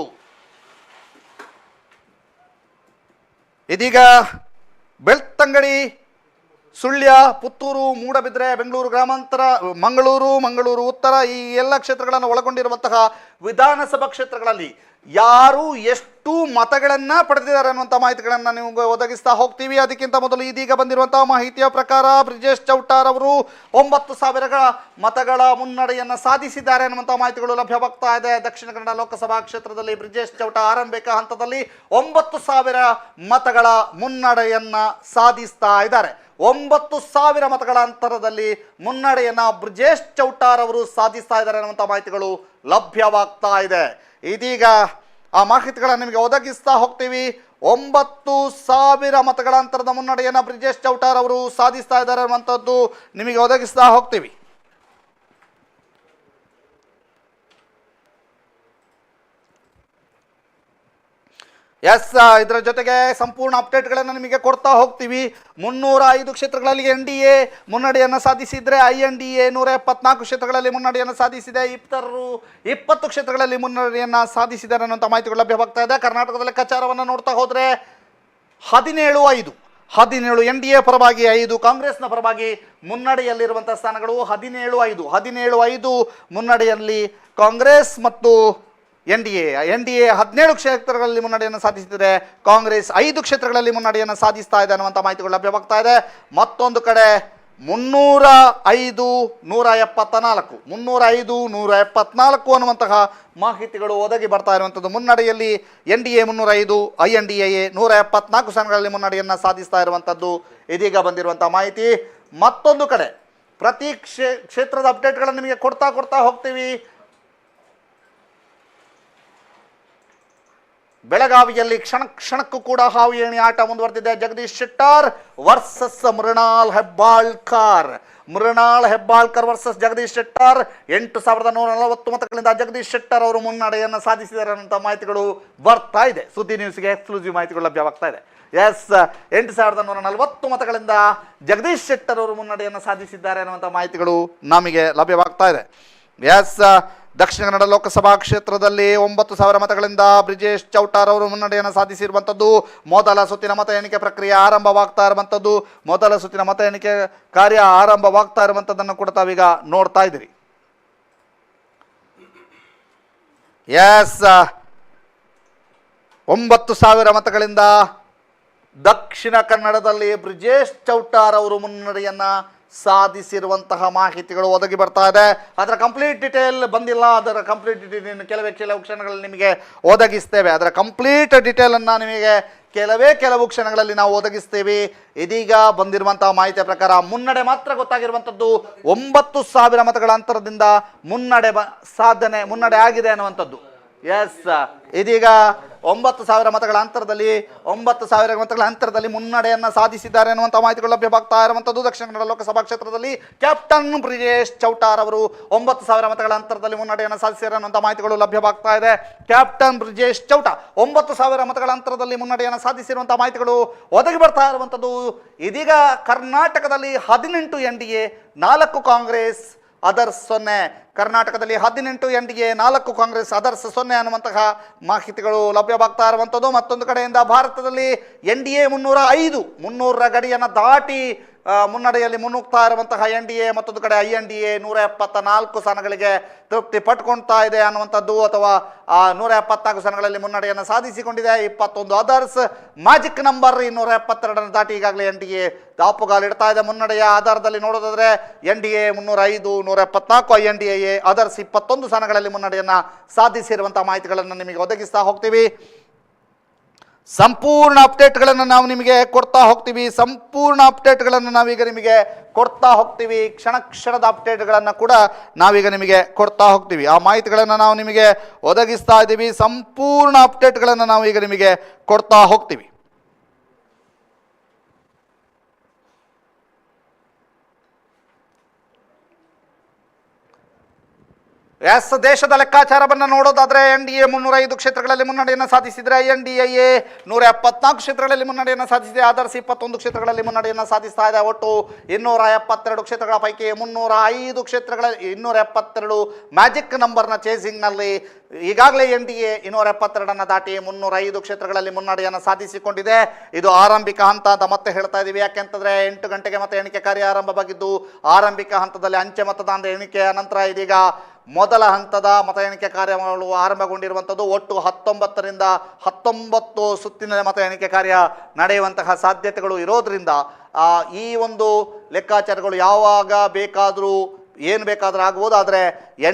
ಇದೀಗ ಬೆಳ್ತಂಗಡಿ, ಸುಳ್ಯ, ಪುತ್ತೂರು, ಮೂಡಬಿದ್ರೆ, ಬೆಂಗಳೂರು ಗ್ರಾಮಾಂತರ, ಮಂಗಳೂರು ಉತ್ತರ ಈ ಎಲ್ಲ ಕ್ಷೇತ್ರಗಳನ್ನು ಒಳಗೊಂಡಿರುವಂತಹ ವಿಧಾನಸಭಾ ಕ್ಷೇತ್ರಗಳಲ್ಲಿ ಯಾರು ಎಷ್ಟು ಮತಗಳನ್ನು ಪಡೆದಿದ್ದಾರೆ ಅನ್ನುವಂಥ ಮಾಹಿತಿಗಳನ್ನು ನಿಮಗೆ ಒದಗಿಸ್ತಾ ಹೋಗ್ತೀವಿ. ಅದಕ್ಕಿಂತ ಮೊದಲು ಇದೀಗ ಬಂದಿರುವಂತಹ ಮಾಹಿತಿಯ ಪ್ರಕಾರ ಬ್ರಿಜೇಶ್ ಚೌಟಾರ್ ಅವರು 9,000 ಮತಗಳ ಮುನ್ನಡೆಯನ್ನು ಸಾಧಿಸಿದ್ದಾರೆ ಅನ್ನುವಂಥ ಮಾಹಿತಿಗಳು ಲಭ್ಯವಾಗ್ತಾ ಇದೆ. ದಕ್ಷಿಣ ಕನ್ನಡ ಲೋಕಸಭಾ ಕ್ಷೇತ್ರದಲ್ಲಿ ಬ್ರಿಜೇಶ್ ಚೌಟಾರ್ ಆರಂಭಿಕ ಹಂತದಲ್ಲಿ 9,000 ಮತಗಳ ಮುನ್ನಡೆಯನ್ನು ಸಾಧಿಸ್ತಾ ಇದ್ದಾರೆ. 9,000 ಮತಗಳ ಅಂತರದಲ್ಲಿ ಮುನ್ನಡೆಯನ್ನು ಬ್ರಿಜೇಶ್ ಚೌಟಾರ್ ಅವರು ಸಾಧಿಸ್ತಾ ಇದ್ದಾರೆ ಅನ್ನುವಂಥ ಮಾಹಿತಿಗಳು ಲಭ್ಯವಾಗ್ತಾ ಇದೆ. ಇದೀಗ ಆ ಮಾಹಿತಿಗಳನ್ನು ನಿಮಗೆ ಒದಗಿಸ್ತಾ ಹೋಗ್ತೀವಿ. 9,000 ಮತಗಳ ಅಂತರದ ಮುನ್ನಡೆಯನ್ನು ಬ್ರಿಜೇಶ್ ಚೌಟಾರ್ ಅವರು ಸಾಧಿಸ್ತಾ ಇದ್ದಾರೆ ಅನ್ನುವಂಥದ್ದು ನಿಮಗೆ ಒದಗಿಸ್ತಾ ಹೋಗ್ತೀವಿ. ಇದರ ಜೊತೆಗೆ ಸಂಪೂರ್ಣ ಅಪ್ಡೇಟ್ಗಳನ್ನು ನಿಮಗೆ ಕೊಡ್ತಾ ಹೋಗ್ತೀವಿ. 305 ಕ್ಷೇತ್ರಗಳಲ್ಲಿ NDA ಮುನ್ನಡೆಯನ್ನು ಸಾಧಿಸಿದರೆ INDA 174 ಕ್ಷೇತ್ರಗಳಲ್ಲಿ ಮುನ್ನಡೆಯನ್ನು ಸಾಧಿಸಿದೆ. ಇತರರು 20 ಕ್ಷೇತ್ರಗಳಲ್ಲಿ ಮುನ್ನಡೆಯನ್ನು ಸಾಧಿಸಿದ್ದಾರೆ ಅನ್ನುವಂಥ ಮಾಹಿತಿಗಳು ಲಭ್ಯವಾಗ್ತಾ ಇದೆ. ಕರ್ನಾಟಕದ ಲೆಕ್ಕಾಚಾರವನ್ನು ನೋಡ್ತಾ ಹೋದರೆ 17 NDA ಪರವಾಗಿ 5 ಕಾಂಗ್ರೆಸ್ನ ಪರವಾಗಿ ಮುನ್ನಡೆಯಲ್ಲಿರುವಂಥ ಸ್ಥಾನಗಳು 17-5 ಮುನ್ನಡೆಯಲ್ಲಿ ಕಾಂಗ್ರೆಸ್ ಮತ್ತು NDA 17 ಕ್ಷೇತ್ರಗಳಲ್ಲಿ ಮುನ್ನಡೆಯನ್ನು ಸಾಧಿಸಿದರೆ ಕಾಂಗ್ರೆಸ್ 5 ಕ್ಷೇತ್ರಗಳಲ್ಲಿ ಮುನ್ನಡೆಯನ್ನು ಸಾಧಿಸ್ತಾ ಇದೆ ಅನ್ನುವಂಥ ಮಾಹಿತಿಗಳು ಲಭ್ಯವಾಗ್ತಾ ಇದೆ. ಮತ್ತೊಂದು ಕಡೆ 305-174 ಅನ್ನುವಂತಹ ಮಾಹಿತಿಗಳು ಒದಗಿ ಬರ್ತಾ ಇರುವಂಥದ್ದು. ಮುನ್ನಡೆಯಲ್ಲಿ NDA 305, INDA 174 ಸ್ಥಾನಗಳಲ್ಲಿ ಮುನ್ನಡೆಯನ್ನು ಸಾಧಿಸ್ತಾ ಇರುವಂಥದ್ದು ಇದೀಗ ಬಂದಿರುವಂಥ ಮಾಹಿತಿ. ಮತ್ತೊಂದು ಕಡೆ ಪ್ರತಿ ಕ್ಷೇತ್ರದ ಅಪ್ಡೇಟ್ಗಳನ್ನು ನಿಮಗೆ ಕೊಡ್ತಾ ಹೋಗ್ತೀವಿ. ಬೆಳಗಾವಿಯಲ್ಲಿ ಕ್ಷಣಕ್ಕೂ ಕೂಡ ಹಾವು ಏಣಿ ಆಟ ಮುಂದುವರೆದಿದೆ. Jagadish Shettar versus Mrinal Hebbalkar versus Jagadish Shettar. 8,140 ಮತಗಳಿಂದ ಜಗದೀಶ್ ಶೆಟ್ಟರ್ ಅವರು ಮುನ್ನಡೆಯನ್ನು ಸಾಧಿಸಿದ್ದಾರೆ ಅನ್ನುವಂಥ ಮಾಹಿತಿಗಳು ಬರ್ತಾ ಇದೆ. ಸುದ್ದಿ ನ್ಯೂಸ್ಗೆ ಎಕ್ಸ್ಕ್ಲೂಸಿವ್ ಮಾಹಿತಿಗಳು ಲಭ್ಯವಾಗ್ತಾ ಇದೆ. ಎಸ್ 8,140 ಮತಗಳಿಂದ ಜಗದೀಶ್ ಶೆಟ್ಟರ್ ಅವರು ಮುನ್ನಡೆಯನ್ನು ಸಾಧಿಸಿದ್ದಾರೆ ಅನ್ನುವಂಥ ಮಾಹಿತಿಗಳು ನಮಗೆ ಲಭ್ಯವಾಗ್ತಾ ಇದೆ. ಎಸ್ ದಕ್ಷಿಣ ಕನ್ನಡ ಲೋಕಸಭಾ ಕ್ಷೇತ್ರದಲ್ಲಿ 9,000 ಮತಗಳಿಂದ ಬ್ರಿಜೇಶ್ ಚೌಟಾರ್ ಅವರು ಮುನ್ನಡೆಯನ್ನು ಸಾಧಿಸಿರುವಂಥದ್ದು. ಮೊದಲ ಸುತ್ತಿನ ಮತ ಎಣಿಕೆ ಪ್ರಕ್ರಿಯೆ ಆರಂಭವಾಗ್ತಾ ಇರುವಂಥದ್ದು. ಮೊದಲ ಸುತ್ತಿನ ಮತ ಎಣಿಕೆ ಕಾರ್ಯ ಆರಂಭವಾಗ್ತಾ ಇರುವಂಥದ್ದನ್ನು ಕೂಡ ತಾವೀಗ ನೋಡ್ತಾ ಇದ್ದೀರಿ. ಎಸ್ 9,000 ಮತಗಳಿಂದ ದಕ್ಷಿಣ ಕನ್ನಡದಲ್ಲಿ ಬ್ರಿಜೇಶ್ ಚೌಟಾರ್ ಅವರು ಮುನ್ನಡೆಯನ್ನ ಸಾಧಿಸಿರುವಂತಹ ಮಾಹಿತಿಗಳು ಒದಗಿ ಬರ್ತಾ ಇದೆ. ಅದರ ಕಂಪ್ಲೀಟ್ ಡೀಟೇಲ್ ಬಂದಿಲ್ಲ. ಅದರ ಕಂಪ್ಲೀಟ್ ಡೀಟೇಲ್ ಕೆಲವು ಕ್ಷಣಗಳಲ್ಲಿ ನಿಮಗೆ ಒದಗಿಸ್ತೇವೆ. ಅದರ ಕಂಪ್ಲೀಟ್ ಡೀಟೇಲ್ ಅನ್ನ ನಿಮಗೆ ಕೆಲವು ಕ್ಷಣಗಳಲ್ಲಿ ನಾವು ಒದಗಿಸ್ತೇವೆ. ಇದೀಗ ಬಂದಿರುವಂತಹ ಮಾಹಿತಿಯ ಪ್ರಕಾರ ಮುನ್ನಡೆ ಮಾತ್ರ ಗೊತ್ತಾಗಿರುವಂಥದ್ದು. 9,000 ಮತಗಳ ಅಂತರದಿಂದ ಮುನ್ನಡೆ ಆಗಿದೆ ಅನ್ನುವಂಥದ್ದು. ಎಸ್ ಇದೀಗ 9,000 ಮತಗಳ ಅಂತರದಲ್ಲಿ ಮುನ್ನಡೆಯನ್ನ ಸಾಧಿಸಿದ್ದಾರೆ ಅನ್ನುವಂಥ ಮಾಹಿತಿಗಳು ಲಭ್ಯವಾಗ್ತಾ ಇರುವಂಥದ್ದು. ದಕ್ಷಿಣ ಕನ್ನಡ ಲೋಕಸಭಾ ಕ್ಷೇತ್ರದಲ್ಲಿ ಕ್ಯಾಪ್ಟನ್ ಬ್ರಿಜೇಶ್ ಚೌಟಾರ್ ಅವರು 9,000 ಮತಗಳ ಅಂತರದಲ್ಲಿ ಮುನ್ನಡೆಯನ್ನು ಸಾಧಿಸಿದ್ದಾರೆ ಅನ್ನುವಂಥ ಮಾಹಿತಿಗಳು ಲಭ್ಯವಾಗ್ತಾ ಇದೆ. ಕ್ಯಾಪ್ಟನ್ ಬ್ರಿಜೇಶ್ ಚೌಟಾ 9,000 ಮತಗಳ ಅಂತರದಲ್ಲಿ ಮುನ್ನಡೆಯನ್ನು ಸಾಧಿಸಿರುವಂಥ ಮಾಹಿತಿಗಳು ಒದಗಿ ಬರ್ತಾ ಇರುವಂಥದ್ದು. ಇದೀಗ ಕರ್ನಾಟಕದಲ್ಲಿ 18 NDA 4 ಕಾಂಗ್ರೆಸ್ ಅದರ್ಸ್ 0. ಕರ್ನಾಟಕದಲ್ಲಿ 18 NDA 4 ಕಾಂಗ್ರೆಸ್ ಅದರ್ಸ್ 0 ಅನ್ನುವಂತಹ ಮಾಹಿತಿಗಳು ಲಭ್ಯವಾಗ್ತಾ ಇರುವಂಥದ್ದು. ಮತ್ತೊಂದು ಕಡೆಯಿಂದ ಭಾರತದಲ್ಲಿ NDA 300ರ ಗಡಿಯನ್ನು ದಾಟಿ ಮುನ್ನಡೆಯಲ್ಲಿ ಮುನ್ನುಗ್ತಾ ಇರುವಂತಹ NDA, ಮತ್ತೊಂದು ಕಡೆ INDA 174 ಸ್ಥಾನಗಳಿಗೆ ತೃಪ್ತಿ ಪಟ್ಕೊಳ್ತಾ ಇದೆ ಅನ್ನುವಂಥದ್ದು, ಅಥವಾ 174 ಸ್ಥಾನಗಳಲ್ಲಿ ಮುನ್ನಡೆಯನ್ನು ಸಾಧಿಸಿಕೊಂಡಿದೆ. 21 ಅದರ್ಸ್ ಮ್ಯಾಜಿಕ್ ನಂಬರ್ 272 ದಾಟಿ ಈಗಾಗಲೇ NDA ದಾಪುಗಾಲಿಡ್ತಾ ಇದೆ. ಮುನ್ನಡೆಯ ಆಧಾರದಲ್ಲಿ ನೋಡೋದಾದ್ರೆ NDA 305, 174 INDA ಅದರ್ಸ್ 21 ಸ್ಥಾನಗಳಲ್ಲಿ ಮುನ್ನಡೆಯನ್ನು ಸಾಧಿಸಿರುವಂತಹ ಮಾಹಿತಿಗಳನ್ನು ನಿಮಗೆ ಒದಗಿಸ್ತಾ ಹೋಗ್ತೀವಿ. ಸಂಪೂರ್ಣ ಅಪ್ಡೇಟ್ಗಳನ್ನು ನಾವು ನಿಮಗೆ ಕೊಡ್ತಾ ಹೋಗ್ತೀವಿ. ನಾವೀಗ ನಿಮಗೆ ಕೊಡ್ತಾ ಹೋಗ್ತೀವಿ. ಕ್ಷಣದ ಅಪ್ಡೇಟ್ಗಳನ್ನು ಕೂಡ ನಾವೀಗ ನಿಮಗೆ ಕೊಡ್ತಾ ಹೋಗ್ತೀವಿ. ಆ ಮಾಹಿತಿಗಳನ್ನು ನಾವು ನಿಮಗೆ ಒದಗಿಸ್ತಾ ಇದ್ದೀವಿ. ಸಂಪೂರ್ಣ ಅಪ್ಡೇಟ್ಗಳನ್ನು ನಾವೀಗ ನಿಮಗೆ ಕೊಡ್ತಾ ಹೋಗ್ತೀವಿ. ಎಸ್ ದೇಶದ ಲೆಕ್ಕಾಚಾರವನ್ನು ನೋಡೋದಾದ್ರೆ NDA 305 ಕ್ಷೇತ್ರಗಳಲ್ಲಿ ಮುನ್ನಡೆಯನ್ನು ಸಾಧಿಸಿದರೆ INDA 174 ಕ್ಷೇತ್ರಗಳಲ್ಲಿ ಮುನ್ನಡೆಯನ್ನು ಸಾಧಿಸಿದೆ. ಆದರ್ಸ್ 21 ಕ್ಷೇತ್ರಗಳಲ್ಲಿ ಮುನ್ನಡೆಯನ್ನು ಸಾಧಿಸ್ತಾ ಇದೆ. ಒಟ್ಟು 272 ಕ್ಷೇತ್ರಗಳ ಪೈಕಿ 305 ಕ್ಷೇತ್ರಗಳಲ್ಲಿ 272 ಮ್ಯಾಜಿಕ್ ನಂಬರ್ನ ಚೇಸಿಂಗ್ನಲ್ಲಿ ಈಗಾಗಲೇ NDA 272 ದಾಟಿ 305 ಕ್ಷೇತ್ರಗಳಲ್ಲಿ ಮುನ್ನಡೆಯನ್ನು ಸಾಧಿಸಿಕೊಂಡಿದೆ. ಇದು ಆರಂಭಿಕ ಹಂತ ಅಂತ ಮತ್ತೆ ಹೇಳ್ತಾ ಇದ್ದೀವಿ. ಯಾಕೆಂತಂದ್ರೆ 8 ಗಂಟೆಗೆ ಮತ ಎಣಿಕೆ ಕಾರ್ಯ ಆರಂಭವಾಗಿದ್ದು ಆರಂಭಿಕ ಹಂತದಲ್ಲಿ ಅಂಚೆ ಮತದಾನದ ಎಣಿಕೆಯ ನಂತರ ಇದೀಗ ಮೊದಲ ಹಂತದ ಮತ ಎಣಿಕೆ ಕಾರ್ಯಗಳು ಆರಂಭಗೊಂಡಿರುವಂಥದ್ದು. ಒಟ್ಟು 19ರಿಂದ 19 ಸುತ್ತಿನ ಮತ ಎಣಿಕೆ ಕಾರ್ಯ ನಡೆಯುವಂತಹ ಸಾಧ್ಯತೆಗಳು ಇರೋದ್ರಿಂದ ಈ ಒಂದು ಲೆಕ್ಕಾಚಾರಗಳು ಯಾವಾಗ ಬೇಕಾದರೂ ಏನು ಬೇಕಾದರೂ ಆಗ್ಬೋದು. ಆದರೆ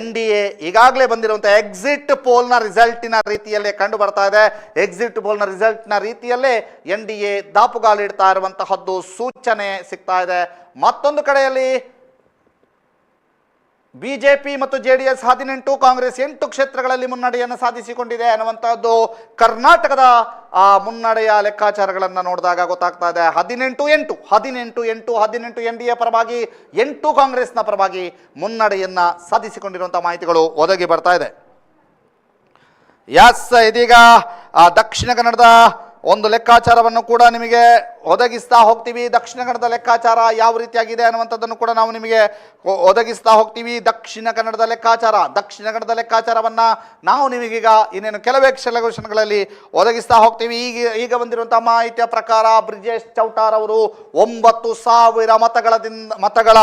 NDA ಈಗಾಗಲೇ ಬಂದಿರುವಂಥ ಎಕ್ಸಿಟ್ ಪೋಲ್ನ ರಿಸಲ್ಟಿನ ರೀತಿಯಲ್ಲೇ ಕಂಡು ಬರ್ತಾ ಇದೆ. ಎಕ್ಸಿಟ್ ಪೋಲ್ನ ರಿಸಲ್ಟ್ನ ರೀತಿಯಲ್ಲೇ NDA ದಾಪುಗಾಲಿಡ್ತಾ ಇರುವಂತಹದ್ದು ಸೂಚನೆ ಸಿಗ್ತಾ ಇದೆ. ಮತ್ತೊಂದು ಕಡೆಯಲ್ಲಿ BJP ಮತ್ತು JDS 18, ಕಾಂಗ್ರೆಸ್ 8 ಕ್ಷೇತ್ರಗಳಲ್ಲಿ ಮುನ್ನಡೆಯನ್ನು ಸಾಧಿಸಿಕೊಂಡಿದೆ ಅನ್ನುವಂಥದ್ದು ಕರ್ನಾಟಕದ ಮುನ್ನಡೆಯ ಲೆಕ್ಕಾಚಾರಗಳನ್ನು ನೋಡಿದಾಗ ಗೊತ್ತಾಗ್ತಾ ಇದೆ. 18 NDA ಪರವಾಗಿ 8 ಕಾಂಗ್ರೆಸ್ನ ಪರವಾಗಿ ಮುನ್ನಡೆಯನ್ನು ಸಾಧಿಸಿಕೊಂಡಿರುವಂಥ ಮಾಹಿತಿಗಳು ಒದಗಿ ಬರ್ತಾ ಇದೆ. ಎಸ್ ಇದೀಗ ದಕ್ಷಿಣ ಕನ್ನಡದ ಒಂದು ಲೆಕ್ಕಾಚಾರವನ್ನು ಕೂಡ ನಿಮಗೆ ಒದಗಿಸ್ತಾ ಹೋಗ್ತೀವಿ. ದಕ್ಷಿಣ ಕನ್ನಡದ ಲೆಕ್ಕಾಚಾರ ಯಾವ ರೀತಿಯಾಗಿದೆ ಅನ್ನುವಂಥದ್ದನ್ನು ಕೂಡ ನಾವು ನಿಮಗೆ ಒದಗಿಸ್ತಾ ಹೋಗ್ತೀವಿ. ದಕ್ಷಿಣ ಕನ್ನಡದ ಲೆಕ್ಕಾಚಾರವನ್ನು ನಾವು ನಿಮಗೀಗ ಇನ್ನೇನು ಕೆಲವೇ ಕ್ಷಣಗಳಲ್ಲಿ ಒದಗಿಸ್ತಾ ಹೋಗ್ತೀವಿ. ಈಗ ಬಂದಿರುವಂಥ ಮಾಹಿತಿಯ ಪ್ರಕಾರ ಬ್ರಿಜೇಶ್ ಚೌಟಾರ್ ಅವರು 9,000 ಮತಗಳ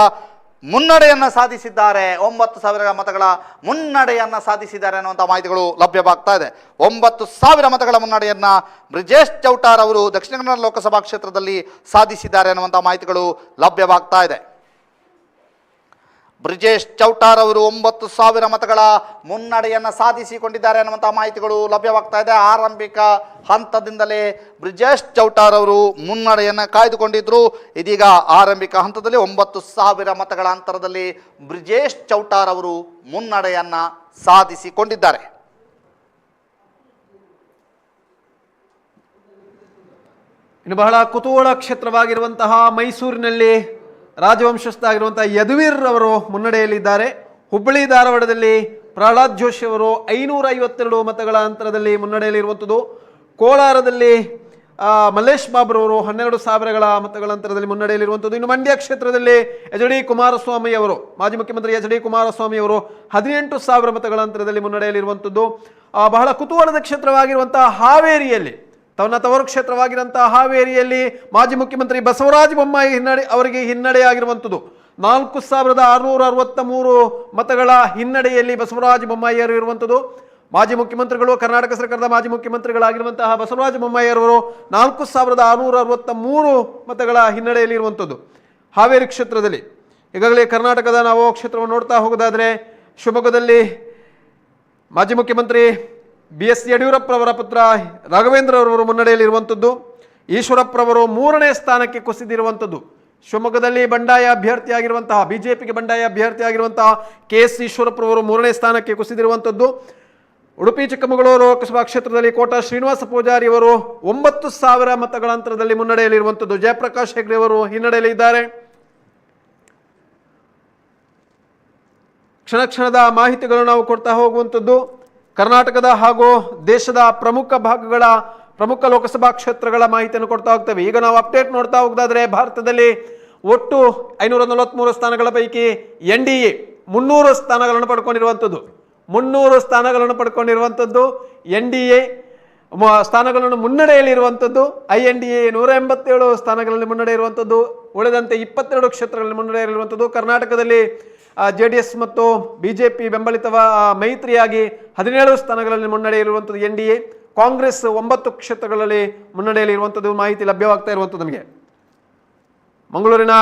ಮುನ್ನಡೆಯನ್ನು ಸಾಧಿಸಿದ್ದಾರೆ. 9,000 ಮತಗಳ ಮುನ್ನಡೆಯನ್ನು ಸಾಧಿಸಿದ್ದಾರೆ ಅನ್ನುವಂಥ ಮಾಹಿತಿಗಳು ಲಭ್ಯವಾಗ್ತಾ ಇದೆ. 9,000 ಮತಗಳ ಮುನ್ನಡೆಯನ್ನು ಬ್ರಿಜೇಶ್ ಚೌಟಾರ್ ಅವರು ದಕ್ಷಿಣ ಕನ್ನಡ ಲೋಕಸಭಾ ಕ್ಷೇತ್ರದಲ್ಲಿ ಸಾಧಿಸಿದ್ದಾರೆ ಅನ್ನುವಂಥ ಮಾಹಿತಿಗಳು ಲಭ್ಯವಾಗ್ತಾ ಇದೆ. ಬ್ರಿಜೇಶ್ ಚೌಟಾರ್ ಅವರು 9,000 ಮತಗಳ ಮುನ್ನಡೆಯನ್ನು ಸಾಧಿಸಿಕೊಂಡಿದ್ದಾರೆ ಅನ್ನುವಂಥ ಮಾಹಿತಿಗಳು ಲಭ್ಯವಾಗ್ತಾ ಇದೆ. ಆರಂಭಿಕ ಹಂತದಿಂದಲೇ ಬ್ರಿಜೇಶ್ ಚೌಟಾರ್ ಅವರು ಮುನ್ನಡೆಯನ್ನು ಕಾಯ್ದುಕೊಂಡಿದ್ರು. ಇದೀಗ ಆರಂಭಿಕ ಹಂತದಲ್ಲಿ 9,000 ಮತಗಳ ಅಂತರದಲ್ಲಿ ಬ್ರಿಜೇಶ್ ಚೌಟಾರ್ ಅವರು ಮುನ್ನಡೆಯನ್ನು ಸಾಧಿಸಿಕೊಂಡಿದ್ದಾರೆ. ಇನ್ನು ಬಹಳ ಕುತೂಹಲ ಕ್ಷೇತ್ರವಾಗಿರುವಂತಹ ಮೈಸೂರಿನಲ್ಲಿ ರಾಜವಂಶಸ್ಥ ಆಗಿರುವಂತಹ ಯದುವೀರ್ ಅವರು ಮುನ್ನಡೆಯಲ್ಲಿದ್ದಾರೆ. ಹುಬ್ಬಳ್ಳಿ ಧಾರವಾಡದಲ್ಲಿ ಪ್ರಹ್ಲಾದ್ ಜೋಶಿ ಅವರು 552 ಮತಗಳ ಅಂತರದಲ್ಲಿ ಮುನ್ನಡೆಯಲ್ಲಿರುವಂಥದ್ದು. ಕೋಲಾರದಲ್ಲಿ ಮಲ್ಲೇಶ್ ಬಾಬ್ರವರು 12,000ಗಳ ಮತಗಳ ಅಂತರದಲ್ಲಿ ಮುನ್ನಡೆಯಲ್ಲಿರುವಂಥದ್ದು. ಇನ್ನು ಮಂಡ್ಯ ಕ್ಷೇತ್ರದಲ್ಲಿ ಎಚ್ ಡಿ ಕುಮಾರಸ್ವಾಮಿ ಅವರು, ಮಾಜಿ ಮುಖ್ಯಮಂತ್ರಿ ಎಚ್ ಡಿ ಕುಮಾರಸ್ವಾಮಿ ಅವರು 18,000 ಮತಗಳ ಅಂತರದಲ್ಲಿ ಮುನ್ನಡೆಯಲ್ಲಿರುವಂಥದ್ದು. ಬಹಳ ಕುತೂಹಲದ ಕ್ಷೇತ್ರವಾಗಿರುವಂತಹ ಹಾವೇರಿಯಲ್ಲಿ, ತನ್ನ ತವರು ಕ್ಷೇತ್ರವಾಗಿರುವಂತಹ ಹಾವೇರಿಯಲ್ಲಿ ಮಾಜಿ ಮುಖ್ಯಮಂತ್ರಿ ಬಸವರಾಜ ಬೊಮ್ಮಾಯಿ ಅವರಿಗೆ ಹಿನ್ನಡೆಯಾಗಿರುವಂಥದ್ದು. 4,663 ಮತಗಳ ಹಿನ್ನಡೆಯಲ್ಲಿ ಬಸವರಾಜ ಬೊಮ್ಮಾಯಿ ಅವರು ಇರುವಂಥದ್ದು. ಮಾಜಿ ಮುಖ್ಯಮಂತ್ರಿಗಳು, ಕರ್ನಾಟಕ ಸರ್ಕಾರದ ಮಾಜಿ ಮುಖ್ಯಮಂತ್ರಿಗಳಾಗಿರುವಂತಹ ಬಸವರಾಜ ಬೊಮ್ಮಾಯಿ ಅವರು 4,663 ಮತಗಳ ಹಿನ್ನಡೆಯಲ್ಲಿ ಇರುವಂಥದ್ದು ಹಾವೇರಿ ಕ್ಷೇತ್ರದಲ್ಲಿ. ಈಗಾಗಲೇ ಕರ್ನಾಟಕದ ನಾವು ಕ್ಷೇತ್ರವನ್ನು ನೋಡ್ತಾ ಹೋಗೋದಾದರೆ, ಶಿವಮೊಗ್ಗದಲ್ಲಿ ಮಾಜಿ ಮುಖ್ಯಮಂತ್ರಿ BS ಯಡಿಯೂರಪ್ಪರವರ ಪುತ್ರ ರಾಘವೇಂದ್ರ ಅವರವರು ಮುನ್ನಡೆಯಲ್ಲಿರುವಂಥದ್ದು. ಈಶ್ವರಪ್ಪರವರು 3ನೇ ಸ್ಥಾನಕ್ಕೆ ಕುಸಿದಿರುವಂಥದ್ದು. ಶಿವಮೊಗ್ಗದಲ್ಲಿ ಬಂಡಾಯ ಅಭ್ಯರ್ಥಿಯಾಗಿರುವಂತಹ, ಬಿಜೆಪಿಗೆ ಬಂಡಾಯ ಅಭ್ಯರ್ಥಿಯಾಗಿರುವಂತಹ KS ಈಶ್ವರಪ್ಪರವರು 3ನೇ ಸ್ಥಾನಕ್ಕೆ ಕುಸಿದಿರುವಂಥದ್ದು. ಉಡುಪಿ ಚಿಕ್ಕಮಗಳೂರು ಲೋಕಸಭಾ ಕ್ಷೇತ್ರದಲ್ಲಿ ಕೋಟಾ ಶ್ರೀನಿವಾಸ ಪೂಜಾರಿ ಅವರು 9,000 ಮತಗಳ ಅಂತರದಲ್ಲಿ ಮುನ್ನಡೆಯಲ್ಲಿರುವಂಥದ್ದು. ಜಯಪ್ರಕಾಶ್ ಹೆಗ್ಡೆ ಅವರು ಹಿನ್ನಡೆಯಲ್ಲಿದ್ದಾರೆ. ಕ್ಷಣ ಕ್ಷಣದ ಮಾಹಿತಿಗಳು ನಾವು ಕೊಡ್ತಾ ಹೋಗುವಂಥದ್ದು. ಕರ್ನಾಟಕದ ಹಾಗೂ ದೇಶದ ಪ್ರಮುಖ ಭಾಗಗಳ ಪ್ರಮುಖ ಲೋಕಸಭಾ ಕ್ಷೇತ್ರಗಳ ಮಾಹಿತಿಯನ್ನು ಕೊಡ್ತಾ ಹೋಗ್ತೇವೆ. ಈಗ ನಾವು ಅಪ್ಡೇಟ್ ನೋಡ್ತಾ ಹೋಗೋದಾದ್ರೆ, ಭಾರತದಲ್ಲಿ ಒಟ್ಟು 543 ಸ್ಥಾನಗಳ ಪೈಕಿ NDA 300 ಸ್ಥಾನಗಳನ್ನು ಪಡ್ಕೊಂಡಿರುವಂಥದ್ದು. 300 ಸ್ಥಾನಗಳನ್ನು ಪಡ್ಕೊಂಡಿರುವಂಥದ್ದು NDA ಸ್ಥಾನಗಳನ್ನು ಮುನ್ನಡೆಯಲ್ಲಿರುವಂಥದ್ದು. INDA 187 ಸ್ಥಾನಗಳಲ್ಲಿ ಮುನ್ನಡೆ ಇರುವಂಥದ್ದು. ಉಳಿದಂತೆ 22 ಕ್ಷೇತ್ರಗಳಲ್ಲಿ ಮುನ್ನಡೆಯಲ್ಲಿರುವಂಥದ್ದು. ಕರ್ನಾಟಕದಲ್ಲಿ JDS ಮತ್ತು BJP ಬೆಂಬಲಿತ ಮೈತ್ರಿಯಾಗಿ 17 ಸ್ಥಾನಗಳಲ್ಲಿ ಮುನ್ನಡೆಯಲ್ಲಿರುವಂಥದ್ದು NDA. ಕಾಂಗ್ರೆಸ್ 9 ಕ್ಷೇತ್ರಗಳಲ್ಲಿ ಮುನ್ನಡೆಯಲ್ಲಿರುವಂಥದ್ದು ಮಾಹಿತಿ ಲಭ್ಯವಾಗ್ತಾ ಇರುವಂಥದ್ದು. ನಮಗೆ ಮಂಗಳೂರಿನ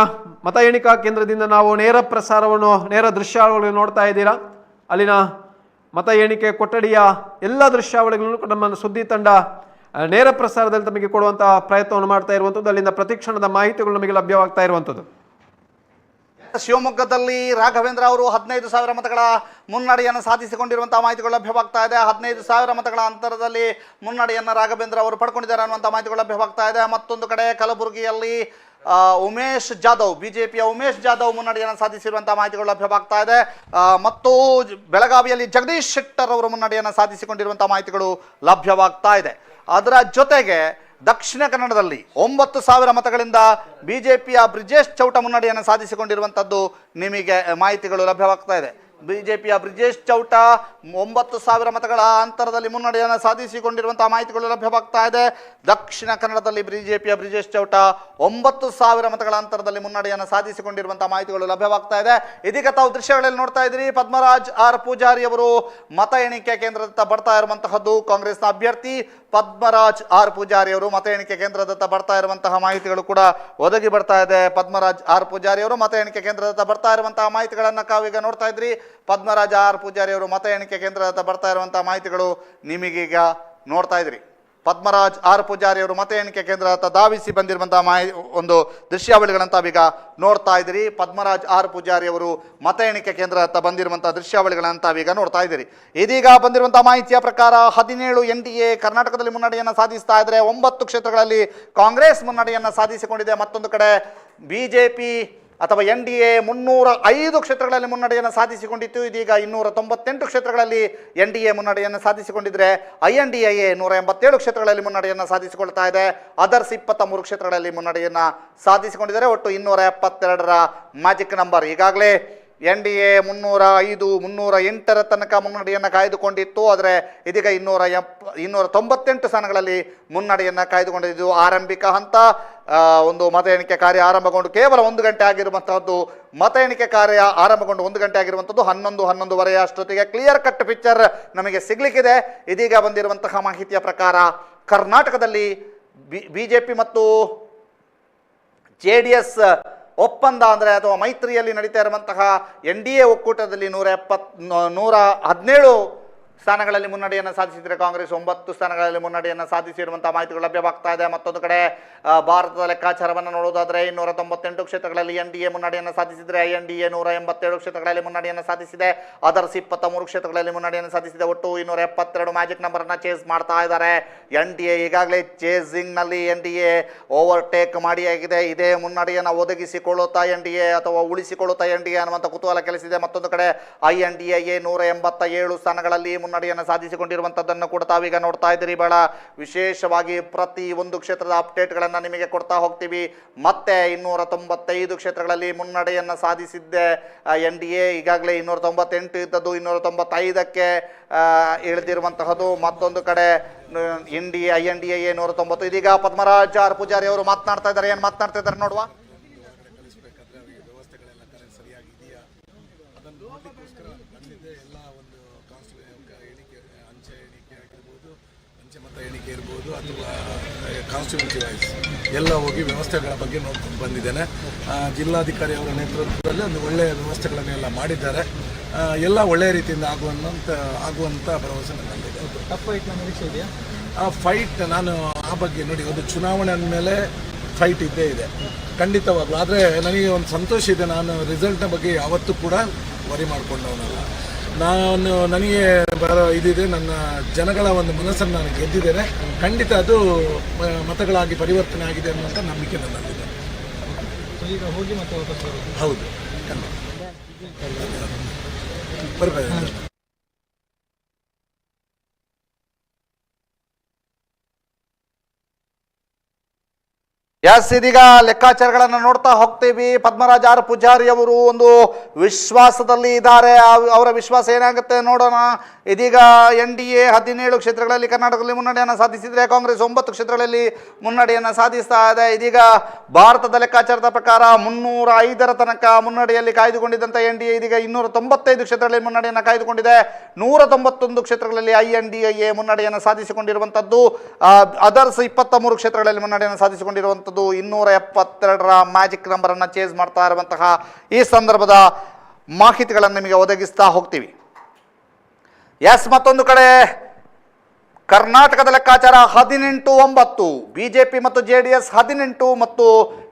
ಮತ ಎಣಿಕಾ ಕೇಂದ್ರದಿಂದ ನಾವು ನೇರ ದೃಶ್ಯಾವಳಿಗಳನ್ನು ನೋಡ್ತಾ ಇದ್ದೀರಾ. ಅಲ್ಲಿನ ಮತ ಎಣಿಕೆ ಕೊಠಡಿಯ ಎಲ್ಲ ದೃಶ್ಯಾವಳಿಗಳನ್ನು ನಮ್ಮ ಸುದ್ದಿ ತಂಡ ನೇರ ಪ್ರಸಾರದಲ್ಲಿ ತಮಗೆ ಕೊಡುವಂತಹ ಪ್ರಯತ್ನವನ್ನು ಮಾಡ್ತಾ ಇರುವಂಥದ್ದು. ಅಲ್ಲಿಂದ ಪ್ರತಿಕ್ಷಣದ ಮಾಹಿತಿಗಳು ನಮಗೆ ಲಭ್ಯವಾಗ್ತಾ ಇರುವಂಥದ್ದು. ಶಿವಮೊಗ್ಗದಲ್ಲಿ ರಾಘವೇಂದ್ರ ಅವರು 15,000 ಮತಗಳ ಮುನ್ನಡೆಯನ್ನು ಸಾಧಿಸಿಕೊಂಡಿರುವಂತಹ ಮಾಹಿತಿಗಳು ಲಭ್ಯವಾಗ್ತಾ ಇದೆ. 15,000 ಮತಗಳ ಅಂತರದಲ್ಲಿ ಮುನ್ನಡೆಯನ್ನು ರಾಘವೇಂದ್ರ ಅವರು ಪಡ್ಕೊಂಡಿದ್ದಾರೆ ಅನ್ನುವಂಥ ಮಾಹಿತಿಗಳು ಲಭ್ಯವಾಗ್ತಾ ಇದೆ. ಮತ್ತೊಂದು ಕಡೆ ಕಲಬುರಗಿಯಲ್ಲಿ ಉಮೇಶ್ ಜಾಧವ್, ಬಿಜೆಪಿಯ ಉಮೇಶ್ ಜಾಧವ್ ಮುನ್ನಡೆಯನ್ನು ಸಾಧಿಸಿರುವಂತಹ ಮಾಹಿತಿಗಳು ಲಭ್ಯವಾಗ್ತಾ ಇದೆ. ಮತ್ತು ಬೆಳಗಾವಿಯಲ್ಲಿ ಜಗದೀಶ್ ಶೆಟ್ಟರ್ ಅವರು ಮುನ್ನಡೆಯನ್ನು ಸಾಧಿಸಿಕೊಂಡಿರುವಂತಹ ಮಾಹಿತಿಗಳು ಲಭ್ಯವಾಗ್ತಾ ಇದೆ. ಅದರ ಜೊತೆಗೆ ದಕ್ಷಿಣ ಕನ್ನಡದಲ್ಲಿ 9,000 ಮತಗಳಿಂದ ಬಿಜೆಪಿಯ ಬ್ರಿಜೇಶ್ ಚೌಟ ಮುನ್ನಡೆಯನ್ನು ಸಾಧಿಸಿಕೊಂಡಿರುವಂಥದ್ದು ನಿಮಗೆ ಮಾಹಿತಿಗಳು ಲಭ್ಯವಾಗ್ತಾ ಇದೆ. ಬಿಜೆಪಿಯ ಬ್ರಿಜೇಶ್ ಚೌಟ 9,000 ಮತಗಳ ಅಂತರದಲ್ಲಿ ಮುನ್ನಡೆಯನ್ನು ಸಾಧಿಸಿಕೊಂಡಿರುವಂತಹ ಮಾಹಿತಿಗಳು ಲಭ್ಯವಾಗ್ತಾ ಇದೆ. ದಕ್ಷಿಣ ಕನ್ನಡದಲ್ಲಿ ಬಿಜೆಪಿಯ ಬ್ರಿಜೇಶ್ ಚೌಟ 9,000 ಮತಗಳ ಅಂತರದಲ್ಲಿ ಮುನ್ನಡೆಯನ್ನು ಸಾಧಿಸಿಕೊಂಡಿರುವಂತಹ ಮಾಹಿತಿಗಳು ಲಭ್ಯವಾಗ್ತಾ ಇದೆ. ಇದೀಗ ತಾವು ದೃಶ್ಯಗಳಲ್ಲಿ ನೋಡ್ತಾ ಇದ್ದೀರಿ, ಪದ್ಮರಾಜ್ ಆರ್ ಪೂಜಾರಿ ಅವರು ಮತ ಎಣಿಕೆ ಕೇಂದ್ರದತ್ತ ಬರ್ತಾ ಇರುವಂತಹದ್ದು. ಕಾಂಗ್ರೆಸ್ನ ಅಭ್ಯರ್ಥಿ ಪದ್ಮರಾಜ್ ಆರ್ ಪೂಜಾರಿ ಅವರು ಮತ ಎಣಿಕೆ ಕೇಂದ್ರದತ್ತ ಬರ್ತಾ ಇರುವಂತಹ ಮಾಹಿತಿಗಳು ಕೂಡ ಒದಗಿ ಬರ್ತಾ ಇದೆ. ಪದ್ಮರಾಜ್ ಆರ್ ಪೂಜಾರಿ ಅವರು ಮತ ಎಣಿಕೆ ಕೇಂದ್ರದತ್ತ ಬರ್ತಾ ಇರುವಂತಹ ಮಾಹಿತಿಗಳನ್ನು ತಾವೀಗ ನೋಡ್ತಾ ಇದ್ರಿ. ಪದ್ಮರಾಜ ಆರ್ ಪೂಜಾರಿ ಅವರು ಮತ ಎಣಿಕೆ ಕೇಂದ್ರದತ್ತ ಬರ್ತಾ ಇರುವಂತಹ ಮಾಹಿತಿಗಳು ನಿಮಗೀಗ ನೋಡ್ತಾ ಇದ್ರಿ. ಪದ್ಮರಾಜ್ ಆರ್ ಪೂಜಾರಿ ಅವರು ಮತ ಎಣಿಕೆ ಕೇಂದ್ರದತ್ತ ಧಾವಿಸಿ ಬಂದಿರುವಂತಹ ಒಂದು ದೃಶ್ಯಾವಳಿಗಳಂತ ಈಗ ನೋಡ್ತಾ ಇದ್ದೀರಿ. ಪದ್ಮರಾಜ್ ಆರ್ ಪೂಜಾರಿ ಅವರು ಮತ ಎಣಿಕೆ ಕೇಂದ್ರದತ್ತ ಬಂದಿರುವಂತಹ ದೃಶ್ಯಾವಳಿಗಳಂತ ಈಗ ನೋಡ್ತಾ ಇದ್ದೀರಿ. ಇದೀಗ ಬಂದಿರುವಂತಹ ಮಾಹಿತಿಯ ಪ್ರಕಾರ 17 NDA ಕರ್ನಾಟಕದಲ್ಲಿ ಮುನ್ನಡೆಯನ್ನು ಸಾಧಿಸ್ತಾ ಇದ್ರೆ, 9 ಕ್ಷೇತ್ರಗಳಲ್ಲಿ ಕಾಂಗ್ರೆಸ್ ಮುನ್ನಡೆಯನ್ನು ಸಾಧಿಸಿಕೊಂಡಿದೆ. ಮತ್ತೊಂದು ಕಡೆ ಬಿಜೆಪಿ ಅಥವಾ NDA 305 ಕ್ಷೇತ್ರಗಳಲ್ಲಿ ಮುನ್ನಡೆಯನ್ನು ಸಾಧಿಸಿಕೊಂಡಿತ್ತು. ಇದೀಗ 298 ಕ್ಷೇತ್ರಗಳಲ್ಲಿ NDA ಮುನ್ನಡೆಯನ್ನು ಸಾಧಿಸಿಕೊಂಡಿದ್ರೆ, INDA 187 ಕ್ಷೇತ್ರಗಳಲ್ಲಿ ಮುನ್ನಡೆಯನ್ನು ಸಾಧಿಸಿಕೊಳ್ತಾ ಇದೆ. ಅದರ್ಸ್ 23 ಕ್ಷೇತ್ರಗಳಲ್ಲಿ ಮುನ್ನಡೆಯನ್ನು ಸಾಧಿಸಿಕೊಂಡಿದ್ದಾರೆ. ಒಟ್ಟು 272ರ ಮ್ಯಾಜಿಕ್ ನಂಬರ್. ಈಗಾಗಲೇ NDA 305, 308ರ ತನಕ ಮುನ್ನಡೆಯನ್ನು ಕಾಯ್ದುಕೊಂಡಿತ್ತು. ಆದರೆ ಇದೀಗ 298 ಸ್ಥಾನಗಳಲ್ಲಿ ಮುನ್ನಡೆಯನ್ನು ಕಾಯ್ದುಕೊಂಡಿದ್ದು. ಆರಂಭಿಕ ಹಂತ ಒಂದು ಮತ ಎಣಿಕೆ ಕಾರ್ಯ ಆರಂಭಗೊಂಡು ಕೇವಲ 1 ಗಂಟೆ ಆಗಿರುವಂತಹದ್ದು. ಮತ ಎಣಿಕೆ ಕಾರ್ಯ ಆರಂಭಗೊಂಡು 1 ಗಂಟೆ ಆಗಿರುವಂಥದ್ದು. 11:11 ಅಷ್ಟೊತ್ತಿಗೆ ಕ್ಲಿಯರ್ ಕಟ್ ಪಿಕ್ಚರ್ ನಮಗೆ ಸಿಗ್ಲಿಕ್ಕಿದೆ. ಇದೀಗ ಬಂದಿರುವಂತಹ ಮಾಹಿತಿಯ ಪ್ರಕಾರ ಕರ್ನಾಟಕದಲ್ಲಿ ಬಿಜೆಪಿ ಮತ್ತು JDS ಒಪ್ಪಂದ ಅಂದರೆ ಅಥವಾ ಮೈತ್ರಿಯಲ್ಲಿ ನಡೀತಾ ಇರುವಂತಹ NDA ಒಕ್ಕೂಟದಲ್ಲಿ 117 ಸ್ಥಾನಗಳಲ್ಲಿ ಮುನ್ನಡೆಯನ್ನು ಸಾಧಿಸಿದರೆ, ಕಾಂಗ್ರೆಸ್ 9 ಸ್ಥಾನಗಳಲ್ಲಿ ಮುನ್ನಡೆಯನ್ನು ಸಾಧಿಸಿರುವಂತಹ ಮಾಹಿತಿಗಳು ಲಭ್ಯವಾಗ್ತಾ ಇದೆ. ಮತ್ತೊಂದು ಕಡೆ ಭಾರತದ ಲೆಕ್ಕಾಚಾರವನ್ನು ನೋಡುವುದಾದರೆ 298 ಕ್ಷೇತ್ರಗಳಲ್ಲಿ NDA ಮುನ್ನಡೆಯನ್ನು ಸಾಧಿಸಿದರೆ, INDA 187 ಕ್ಷೇತ್ರಗಳಲ್ಲಿ ಮುನ್ನಡೆಯನ್ನು ಸಾಧಿಸಿದೆ. ಅದರ್ಸ್ 23 ಕ್ಷೇತ್ರಗಳಲ್ಲಿ ಮುನ್ನಡೆಯನ್ನು ಸಾಧಿಸಿದೆ. ಒಟ್ಟು 272 ಮ್ಯಾಜಿಕ್ ನಂಬರನ್ನು ಚೇಸ್ ಮಾಡ್ತಾ ಇದ್ದಾರೆ. NDA ಈಗಾಗಲೇ ಚೇಸಿಂಗ್ನಲ್ಲಿ NDA ಓವರ್ಟೇಕ್ ಮಾಡಿ ಆಗಿದೆ. ಇದೇ ಮುನ್ನಡೆಯನ್ನು ಒದಗಿಸಿಕೊಳ್ಳುತ್ತಾ NDA ಅಥವಾ ಉಳಿಸಿಕೊಳ್ಳುತ್ತಾ NDA ಅನ್ನುವಂಥ ಕುತೂಹಲ ಕೆಲಸಿದೆ. ಮತ್ತೊಂದು ಕಡೆ INDA 187 ಸ್ಥಾನಗಳಲ್ಲಿ ಮುನ್ನಡೆಯನ್ನು ಸಾಧಿಸಿಕೊಂಡಿರುವಂಥದ್ದನ್ನು ಕೂಡ ತಾವೀಗ ನೋಡ್ತಾ ಇದ್ದೀರಿ. ಬಹಳ ವಿಶೇಷವಾಗಿ ಪ್ರತಿ ಒಂದು ಕ್ಷೇತ್ರದ ಅಪ್ಡೇಟ್ಗಳನ್ನು ನಿಮಗೆ ಕೊಡ್ತಾ ಹೋಗ್ತೀವಿ. ಮತ್ತೆ 295 ಕ್ಷೇತ್ರಗಳಲ್ಲಿ ಮುನ್ನಡೆಯನ್ನು ಸಾಧಿಸಿದ್ದೆ NDA. ಈಗಾಗಲೇ 298 ಇದ್ದದ್ದು 295ಕ್ಕೆ ಇಳಿದಿರುವಂತಹದ್ದು. ಮತ್ತೊಂದು ಕಡೆ INDA 190. ಇದೀಗ ಪದ್ಮರಾಜ್ ಆರ್ ಪೂಜಾರಿ ಅವರು ಮಾತನಾಡ್ತಾ ಇದ್ದಾರೆ. ಏನು ಮಾತನಾಡ್ತಾ ಇದ್ದಾರೆ ನೋಡುವ. ಎಣಿಕೆ ಇರ್ಬೋದು ಅಥವಾ ಕಾನ್ಸ್ಟಿಟ್ಯೂನ್ಸಿ ವೈಸ್ ಎಲ್ಲ ಹೋಗಿ ವ್ಯವಸ್ಥೆಗಳ ಬಗ್ಗೆ ನೋಡ್ಕೊಂಡು ಬಂದಿದ್ದೇನೆ. ಜಿಲ್ಲಾಧಿಕಾರಿ ಅವರ ನೇತೃತ್ವದಲ್ಲಿ ಒಂದು ಒಳ್ಳೆಯ ವ್ಯವಸ್ಥೆಗಳನ್ನೆಲ್ಲ ಮಾಡಿದ್ದಾರೆ. ಎಲ್ಲ ಒಳ್ಳೆಯ ರೀತಿಯಿಂದ ಆಗುವಂಥ ಭರವಸೆ ನನ್ನಲ್ಲಿದೆ. ಟಫ್ ಫೈಟ್ ನಿರೀಕ್ಷೆ ಇದೆಯಾ? ಫೈಟ್ ನಾನು ಆ ಬಗ್ಗೆ ನೋಡಿ, ಒಂದು ಚುನಾವಣೆ ಅಂದಮೇಲೆ ಫೈಟ್ ಇದ್ದೇ ಇದೆ ಖಂಡಿತವಾಗ್ಲೂ. ಆದರೆ ನನಗೆ ಒಂದು ಸಂತೋಷ ಇದೆ, ನಾನು ರಿಸಲ್ಟ್ನ ಬಗ್ಗೆ ಯಾವತ್ತೂ ಕೂಡ ವರಿ ಮಾಡಿಕೊಂಡವನಲ್ಲ. ನನಗೆ ಇದಿದೆ, ನನ್ನ ಜನಗಳ ಒಂದು ಮನಸ್ಸನ್ನು ನಾನು ಗೆದ್ದಿದ್ದೇನೆ. ಖಂಡಿತ ಅದು ಮತಗಳಾಗಿ ಪರಿವರ್ತನೆ ಆಗಿದೆ ಅನ್ನುವಂಥ ನಂಬಿಕೆ ನನ್ನಲ್ಲಿದೆ. ಈಗ ಹೋಗಿ ಮತ್ತೆ ವಾಪಸ್ ಬರೋದು? ಹೌದು, ಬರಬೇಕು. ಇದೀಗ ಲೆಕ್ಕಾಚಾರಗಳನ್ನು ನೋಡ್ತಾ ಹೋಗ್ತೀವಿ. ಪದ್ಮರಾಜ್ ಆರ್ ಪೂಜಾರಿ ಅವರು ಒಂದು ವಿಶ್ವಾಸದಲ್ಲಿ ಇದ್ದಾರೆ. ಅವರ ವಿಶ್ವಾಸ ಏನಾಗುತ್ತೆ ನೋಡೋಣ. ಇದೀಗ NDA 17 ಕ್ಷೇತ್ರಗಳಲ್ಲಿ ಕರ್ನಾಟಕದಲ್ಲಿ ಮುನ್ನಡೆಯನ್ನು ಸಾಧಿಸಿದರೆ ಕಾಂಗ್ರೆಸ್ 9 ಕ್ಷೇತ್ರಗಳಲ್ಲಿ ಮುನ್ನಡೆಯನ್ನು ಸಾಧಿಸ್ತಾ ಇದೆ. ಇದೀಗ ಭಾರತದ ಲೆಕ್ಕಾಚಾರದ ಪ್ರಕಾರ 305ರ ತನಕ ಮುನ್ನಡೆಯಲ್ಲಿ ಕಾಯ್ದುಕೊಂಡಿದ್ದಂಥ NDA ಇದೀಗ 295 ಕ್ಷೇತ್ರಗಳಲ್ಲಿ ಮುನ್ನಡೆಯನ್ನು ಕಾಯ್ದುಕೊಂಡಿದೆ. 191 ಕ್ಷೇತ್ರಗಳಲ್ಲಿ INDA ಮುನ್ನಡೆಯನ್ನು ಸಾಧಿಸಿಕೊಂಡಿರುವಂಥದ್ದು. ಅದರ್ಸ್ 23 ಕ್ಷೇತ್ರಗಳಲ್ಲಿ ಮುನ್ನಡೆಯನ್ನು ಸಾಧಿಸಿಕೊಂಡಿರುವಂಥದ್ದು. 272ರ ಮ್ಯಾಜಿಕ್ ನಂಬರ್ ಅನ್ನು ಚೇಸ್ ಮಾಡ್ತಾ ಇರುವಂತಹ ಈ ಸಂದರ್ಭದ ಮಾಹಿತಿಗಳನ್ನು ನಿಮಗೆ ಒದಗಿಸ್ತಾ ಹೋಗ್ತೀವಿ. ಮತ್ತೊಂದು ಕಡೆ ಕರ್ನಾಟಕದ ಲೆಕ್ಕಾಚಾರ 18-9 BJP ಮತ್ತು JDS 18 ಮತ್ತು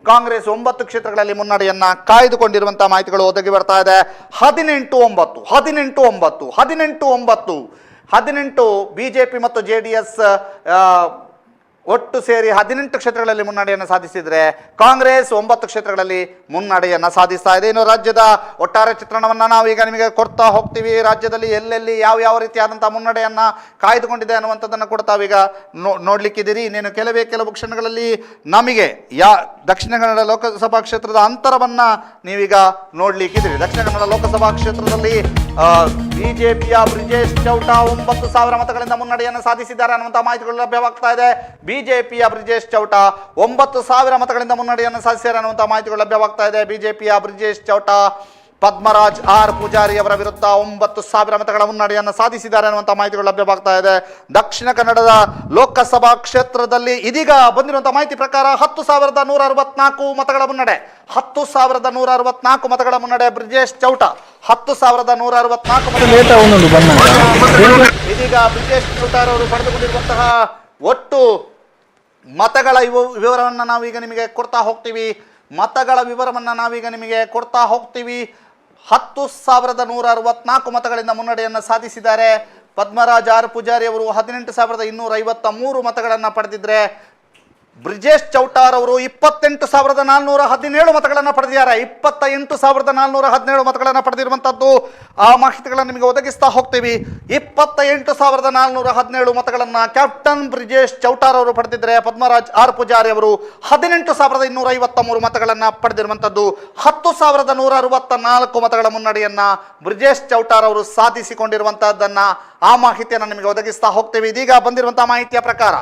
ಕಾಂಗ್ರೆಸ್ 9 ಕ್ಷೇತ್ರಗಳಲ್ಲಿ ಮುನ್ನಡೆಯನ್ನ ಕಾಯ್ದುಕೊಂಡಿರುವಂತಹ ಮಾಹಿತಿಗಳು ಒದಗಿ ಬರ್ತಾ ಇದೆ. 18 BJP ಮತ್ತು JDS ಒಟ್ಟು ಸೇರಿ 18 ಕ್ಷೇತ್ರಗಳಲ್ಲಿ ಮುನ್ನಡೆಯನ್ನು ಸಾಧಿಸಿದರೆ ಕಾಂಗ್ರೆಸ್ 9 ಕ್ಷೇತ್ರಗಳಲ್ಲಿ ಮುನ್ನಡೆಯನ್ನು ಸಾಧಿಸ್ತಾ ಇದೆ. ಇನ್ನು ರಾಜ್ಯದ ಒಟ್ಟಾರೆ ಚಿತ್ರಣವನ್ನು ನಾವೀಗ ನಿಮಗೆ ಕೊಡ್ತಾ ಹೋಗ್ತೀವಿ. ರಾಜ್ಯದಲ್ಲಿ ಎಲ್ಲೆಲ್ಲಿ ಯಾವ ರೀತಿಯಾದಂತಹ ಮುನ್ನಡೆಯನ್ನು ಕಾಯ್ದುಕೊಂಡಿದೆ ಅನ್ನುವಂಥದ್ದನ್ನು ಕೂಡ ತಾವೀಗ ನೋಡ್ಲಿಕ್ಕಿದ್ದೀರಿ. ಇನ್ನೇನು ಕೆಲವು ಕ್ಷಣಗಳಲ್ಲಿ ನಮಗೆ ದಕ್ಷಿಣ ಕನ್ನಡ ಲೋಕಸಭಾ ಕ್ಷೇತ್ರದ ಅಂತರವನ್ನು ನೀವೀಗ ನೋಡ್ಲಿಕ್ಕಿದ್ದೀರಿ. ದಕ್ಷಿಣ ಕನ್ನಡ ಲೋಕಸಭಾ ಕ್ಷೇತ್ರದಲ್ಲಿ ಬಿಜೆಪಿಯ ಬ್ರಿಜೇಶ್ ಚೌಟ 9,000 ಮತಗಳಿಂದ ಮುನ್ನಡೆಯನ್ನು ಸಾಧಿಸಿದ್ದಾರೆ ಅನ್ನುವಂಥ ಮಾಹಿತಿಗಳು ಲಭ್ಯವಾಗ್ತಾ ಇದೆ. ಬಿಜೆಪಿಯ ಬ್ರಿಜೇಶ್ ಚೌಟ 9,000 ಮತಗಳಿಂದ ಮುನ್ನಡೆಯನ್ನು ಸಾಧಿಸಿದ್ದಾರೆ ಅನ್ನುವಂಥ ಮಾಹಿತಿಗಳು ಲಭ್ಯವಾಗ್ತಾ ಇದೆ. ಬಿಜೆಪಿಯ ಬ್ರಿಜೇಶ್ ಚೌಟ ಪದ್ಮರಾಜ್ ಆರ್ ಪೂಜಾರಿ ಅವರ ವಿರುದ್ಧ 9,000 ಮತಗಳ ಮುನ್ನಡೆಯನ್ನು ಸಾಧಿಸಿದ್ದಾರೆ ಅನ್ನುವಂಥ ಮಾಹಿತಿಗಳು ಲಭ್ಯವಾಗ್ತಾ ಇದೆ. ದಕ್ಷಿಣ ಕನ್ನಡದ ಲೋಕಸಭಾ ಕ್ಷೇತ್ರದಲ್ಲಿ ಇದೀಗ ಬಂದಿರುವಂತಹ ಮಾಹಿತಿ ಪ್ರಕಾರ 10,164 ಮತಗಳ ಮುನ್ನಡೆ. 10,164 ಮತಗಳ ಮುನ್ನಡೆ ಬ್ರಿಜೇಶ್ ಚೌಟ. 10,164 ಇದೀಗ ಬ್ರಿಜೇಶ್ ಚೌಟ ಅವರು ಪಡೆದುಕೊಂಡಿರುವಂತಹ ಒಟ್ಟು ಮತಗಳ ವಿವರವನ್ನು ನಾವೀಗ ನಿಮಗೆ ಕೊಡ್ತಾ ಹೋಗ್ತೀವಿ. 10,164 ಮತಗಳಿಂದ ಮುನ್ನಡೆಯನ್ನು ಸಾಧಿಸಿದ್ದಾರೆ. ಪದ್ಮರಾಜ್ ಆರ್ ಪೂಜಾರಿ ಅವರು 18,253 ಮತಗಳನ್ನು ಪಡೆದಿದ್ರೆ ಬ್ರಿಜೇಶ್ ಚೌಟಾರ್ ಅವರು 28,417 ಮತಗಳನ್ನು ಪಡೆದಿದ್ದಾರೆ. 28,417 ಮತಗಳನ್ನು ಪಡೆದಿರುವಂಥದ್ದು. ಆ ಮಾಹಿತಿಗಳನ್ನು ನಿಮಗೆ ಒದಗಿಸ್ತಾ ಹೋಗ್ತೀವಿ. 28,417 ಮತಗಳನ್ನು ಕ್ಯಾಪ್ಟನ್ ಬ್ರಿಜೇಶ್ ಚೌಟಾರ್ ಅವರು ಪಡೆದಿದ್ದಾರೆ. ಪದ್ಮರಾಜ್ ಆರ್ ಪೂಜಾರಿ ಅವರು 18,253 ಮತಗಳನ್ನು ಪಡೆದಿರುವಂಥದ್ದು. 10,164 ಮತಗಳ ಮುನ್ನಡೆಯನ್ನ ಬ್ರಿಜೇಶ್ ಚೌಟಾರ್ ಅವರು ಸಾಧಿಸಿಕೊಂಡಿರುವಂತಹದ್ದನ್ನ ಆ ಮಾಹಿತಿಯನ್ನು ನಿಮಗೆ ಒದಗಿಸ್ತಾ ಹೋಗ್ತೀವಿ. ಇದೀಗ ಬಂದಿರುವಂತಹ ಮಾಹಿತಿಯ ಪ್ರಕಾರ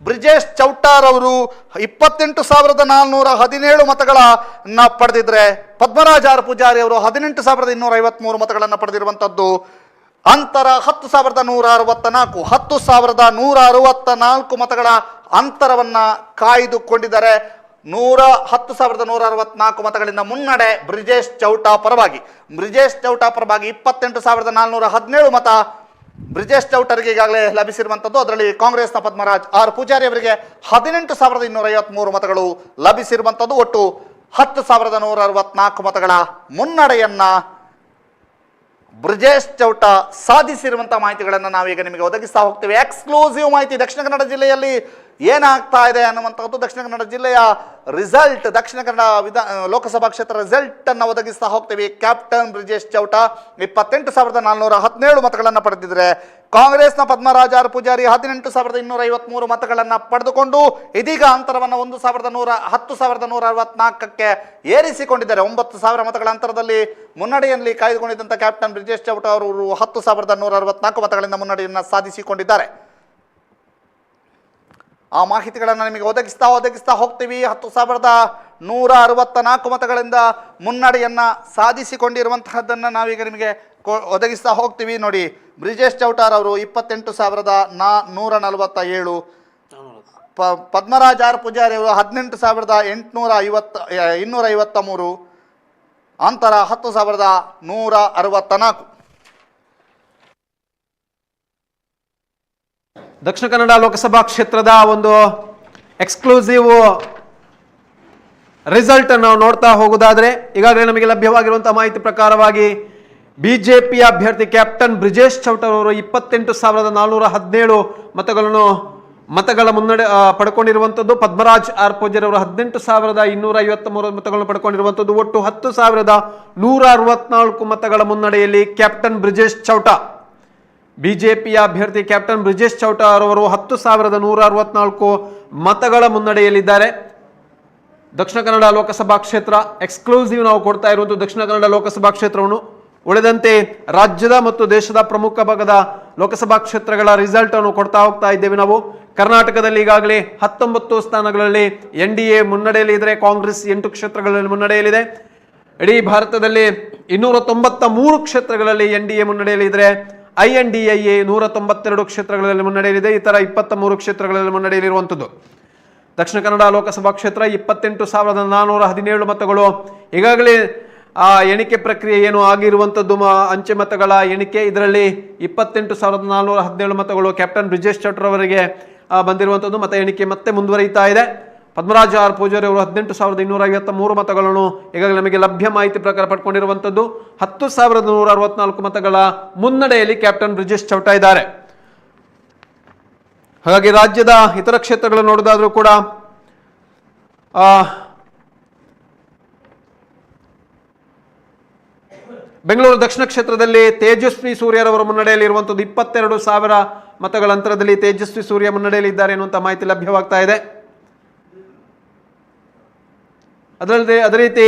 ಬ್ರಿಜೇಶ್ ಚೌಟಾರ್ ಅವರು 28,417 ಮತಗಳನ್ನ ಪಡೆದಿದ್ರೆ ಪದ್ಮರಾಜ್ ಆರ್ ಪೂಜಾರಿ ಅವರು 18,253 ಮತಗಳನ್ನು ಪಡೆದಿರುವಂಥದ್ದು. ಅಂತರ 10,164 ಮತಗಳ ಅಂತರವನ್ನ ಕಾಯ್ದುಕೊಂಡಿದ್ದಾರೆ. 10,164 ಮತಗಳಿಂದ ಮುನ್ನಡೆ ಬ್ರಿಜೇಶ್ ಚೌಟ ಪರವಾಗಿ. 28,417 ಮತ ಬ್ರಿಜೇಶ್ ಚೌಟರ್ಗೆ ಈಗಾಗಲೇ ಲಭಿಸಿರುವಂಥದ್ದು. ಅದರಲ್ಲಿ ಕಾಂಗ್ರೆಸ್ನ ಪದ್ಮರಾಜ್ ಆರ್ ಪೂಜಾರಿ ಅವರಿಗೆ 18,253 ಮತಗಳು ಲಭಿಸಿರುವಂಥದ್ದು. ಒಟ್ಟು 10,164 ಮತಗಳ ಮುನ್ನಡೆಯನ್ನ ಬ್ರಿಜೇಶ್ ಚೌಟ ಸಾಧಿಸಿರುವಂತಹ ಮಾಹಿತಿಗಳನ್ನು ನಾವೀಗ ನಿಮಗೆ ಒದಗಿಸ್ತಾ ಹೋಗ್ತೇವೆ. ಎಕ್ಸ್ಕ್ಲೂಸಿವ್ ಮಾಹಿತಿ ದಕ್ಷಿಣ ಕನ್ನಡ ಜಿಲ್ಲೆಯಲ್ಲಿ ಏನಾಗ್ತಾ ಇದೆ ಅನ್ನುವಂಥದ್ದು. ದಕ್ಷಿಣ ಕನ್ನಡ ಜಿಲ್ಲೆಯ ರಿಸಲ್ಟ್, ದಕ್ಷಿಣ ಕನ್ನಡ ಲೋಕಸಭಾ ಕ್ಷೇತ್ರ ರಿಸಲ್ಟ್ ಅನ್ನು ಒದಗಿಸ್ತಾ ಹೋಗ್ತೀವಿ. ಕ್ಯಾಪ್ಟನ್ ಬ್ರಿಜೇಶ್ ಚೌಟ 28,417 ಮತಗಳನ್ನು ಪಡೆದಿದ್ರೆ ಕಾಂಗ್ರೆಸ್ನ ಪದ್ಮರಾಜ್ ಆರ್ ಪೂಜಾರಿ 18,253 ಮತಗಳನ್ನು ಪಡೆದುಕೊಂಡು ಇದೀಗ ಅಂತರವನ್ನು 10,164ಕ್ಕೆ ಏರಿಸಿಕೊಂಡಿದ್ದಾರೆ. 9,000 ಮತಗಳ ಅಂತರದಲ್ಲಿ ಮುನ್ನಡೆಯಲ್ಲಿ ಕಾಯ್ದುಕೊಂಡಿದ್ದಂಥ ಕ್ಯಾಪ್ಟನ್ ಬ್ರಿಜೇಶ್ ಚೌಟ ಅವರು 10,164 ಮತಗಳಿಂದ ಮುನ್ನಡೆಯನ್ನು ಸಾಧಿಸಿಕೊಂಡಿದ್ದಾರೆ. ಆ ಮಾಹಿತಿಗಳನ್ನು ನಿಮಗೆ ಒದಗಿಸ್ತಾ ಹೋಗ್ತೀವಿ. 10,164 ಮತಗಳಿಂದ ಮುನ್ನಡೆಯನ್ನು ಸಾಧಿಸಿಕೊಂಡಿರುವಂತಹದ್ದನ್ನು ನಾವೀಗ ನಿಮಗೆ ಒದಗಿಸ್ತಾ ಹೋಗ್ತೀವಿ. ನೋಡಿ, ಬ್ರಿಜೇಶ್ ಚೌಟಾರ್ ಅವರು 28,147, ಪದ್ಮರಾಜ್ ಆರ್ ಪೂಜಾರಿ ಅವರು 18,253, ಅಂತರ 10,164. ದಕ್ಷಿಣ ಕನ್ನಡ ಲೋಕಸಭಾ ಕ್ಷೇತ್ರದ ಒಂದು ಎಕ್ಸ್ಕ್ಲೂಸಿವ್ ರಿಸಲ್ಟ್ ನಾವು ನೋಡ್ತಾ ಹೋಗುವುದಾದ್ರೆ, ಈಗಾಗಲೇ ನಮಗೆ ಲಭ್ಯವಾಗಿರುವಂತಹ ಮಾಹಿತಿ ಪ್ರಕಾರವಾಗಿ ಬಿಜೆಪಿಯ ಅಭ್ಯರ್ಥಿ ಕ್ಯಾಪ್ಟನ್ ಬ್ರಿಜೇಶ್ ಚೌಟರ್ ಅವರು 28,417 ಮತಗಳ ಮುನ್ನಡೆ ಪಡ್ಕೊಂಡಿರುವಂಥದ್ದು. ಪದ್ಮರಾಜ್ ಆರ್ ಪೂಜಾರಿ ಅವರು 18,253 ಮತಗಳನ್ನು ಪಡ್ಕೊಂಡಿರುವಂಥದ್ದು. ಒಟ್ಟು 10,164 ಮತಗಳ ಮುನ್ನಡೆಯಲ್ಲಿ ಕ್ಯಾಪ್ಟನ್ ಬ್ರಿಜೇಶ್ ಚೌಟ, ಬಿಜೆಪಿಯ ಅಭ್ಯರ್ಥಿ ಕ್ಯಾಪ್ಟನ್ ಬ್ರಿಜೇಶ್ ಚೌಟ ಅವರು 10,164 ಮತಗಳ ಮುನ್ನಡೆಯಲ್ಲಿದ್ದಾರೆ. ದಕ್ಷಿಣ ಕನ್ನಡ ಲೋಕಸಭಾ ಕ್ಷೇತ್ರ ಎಕ್ಸ್ಕ್ಲೂಸಿವ್ ನಾವು ಕೊಡ್ತಾ ಇರುವಂತಹ ದಕ್ಷಿಣ ಕನ್ನಡ ಲೋಕಸಭಾ ಕ್ಷೇತ್ರವನ್ನು. ಉಳಿದಂತೆ ರಾಜ್ಯದ ಮತ್ತು ದೇಶದ ಪ್ರಮುಖ ಭಾಗದ ಲೋಕಸಭಾ ಕ್ಷೇತ್ರಗಳ ರಿಸಲ್ಟ್ ಅನ್ನು ಕೊಡ್ತಾ ಹೋಗ್ತಾ ಇದ್ದೇವೆ ನಾವು. ಕರ್ನಾಟಕದಲ್ಲಿ ಈಗಾಗಲೇ 19 ಸ್ಥಾನಗಳಲ್ಲಿ NDA ಮುನ್ನಡೆಯಲ್ಲಿ ಇದ್ರೆ, ಕಾಂಗ್ರೆಸ್ 8 ಕ್ಷೇತ್ರಗಳಲ್ಲಿ ಮುನ್ನಡೆಯಲ್ಲಿದೆ. ಇಡೀ ಭಾರತದಲ್ಲಿ 293 ಕ್ಷೇತ್ರಗಳಲ್ಲಿ NDA ಮುನ್ನಡೆಯಲ್ಲಿ ಇದ್ರೆ, INDIA 192 ಕ್ಷೇತ್ರಗಳಲ್ಲಿ ಮುನ್ನಡೆಯಲ್ಲಿದೆ. ಇತರ 23 ಕ್ಷೇತ್ರಗಳಲ್ಲಿ ಮುನ್ನಡೆಯಲ್ಲಿರುವಂಥದ್ದು. ದಕ್ಷಿಣ ಕನ್ನಡ ಲೋಕಸಭಾ ಕ್ಷೇತ್ರ 28,417 ಮತಗಳು. ಈಗಾಗಲೇ ಎಣಿಕೆ ಪ್ರಕ್ರಿಯೆ ಏನು ಆಗಿರುವಂಥದ್ದು, ಅಂಚೆ ಮತಗಳ ಎಣಿಕೆ, ಇದರಲ್ಲಿ 28,417 ಮತಗಳು ಕ್ಯಾಪ್ಟನ್ ಬ್ರಿಜೇಶ್ ಚೌಟರ್ ಅವರಿಗೆ ಬಂದಿರುವಂಥದ್ದು. ಮತ ಎಣಿಕೆ ಮತ್ತೆ ಮುಂದುವರಿಯುತ್ತಾ ಇದೆ. ಪದ್ಮರಾಜ್ ಆರ್ ಪೂಜಾರಿ ಅವರು 18,253 ಮತಗಳನ್ನು ಈಗಾಗಲೇ ನಮಗೆ ಲಭ್ಯ ಮಾಹಿತಿ ಪ್ರಕಾರ ಪಡ್ಕೊಂಡಿರುವಂಥದ್ದು. 10,164 ಮತಗಳ ಮುನ್ನಡೆಯಲ್ಲಿ ಕ್ಯಾಪ್ಟನ್ ಬ್ರಿಜೇಶ್ ಚೌಟ ಇದ್ದಾರೆ. ಹಾಗಾಗಿ ರಾಜ್ಯದ ಇತರ ಕ್ಷೇತ್ರಗಳನ್ನು ನೋಡೋದಾದ್ರೂ ಕೂಡ ಬೆಂಗಳೂರು ದಕ್ಷಿಣ ಕ್ಷೇತ್ರದಲ್ಲಿ ತೇಜಸ್ವಿ ಸೂರ್ಯರವರ ಮುನ್ನಡೆಯಲ್ಲಿ ಇರುವಂಥದ್ದು. 22,000 ಮತಗಳ ಅಂತರದಲ್ಲಿ ತೇಜಸ್ವಿ ಸೂರ್ಯ ಮುನ್ನಡೆಯಲ್ಲಿ ಇದ್ದಾರೆ ಎನ್ನುವಂಥ ಮಾಹಿತಿ ಲಭ್ಯವಾಗ್ತಾ ಇದೆ. ಅದಲ್ಲದೆ ಅದೇ ರೀತಿ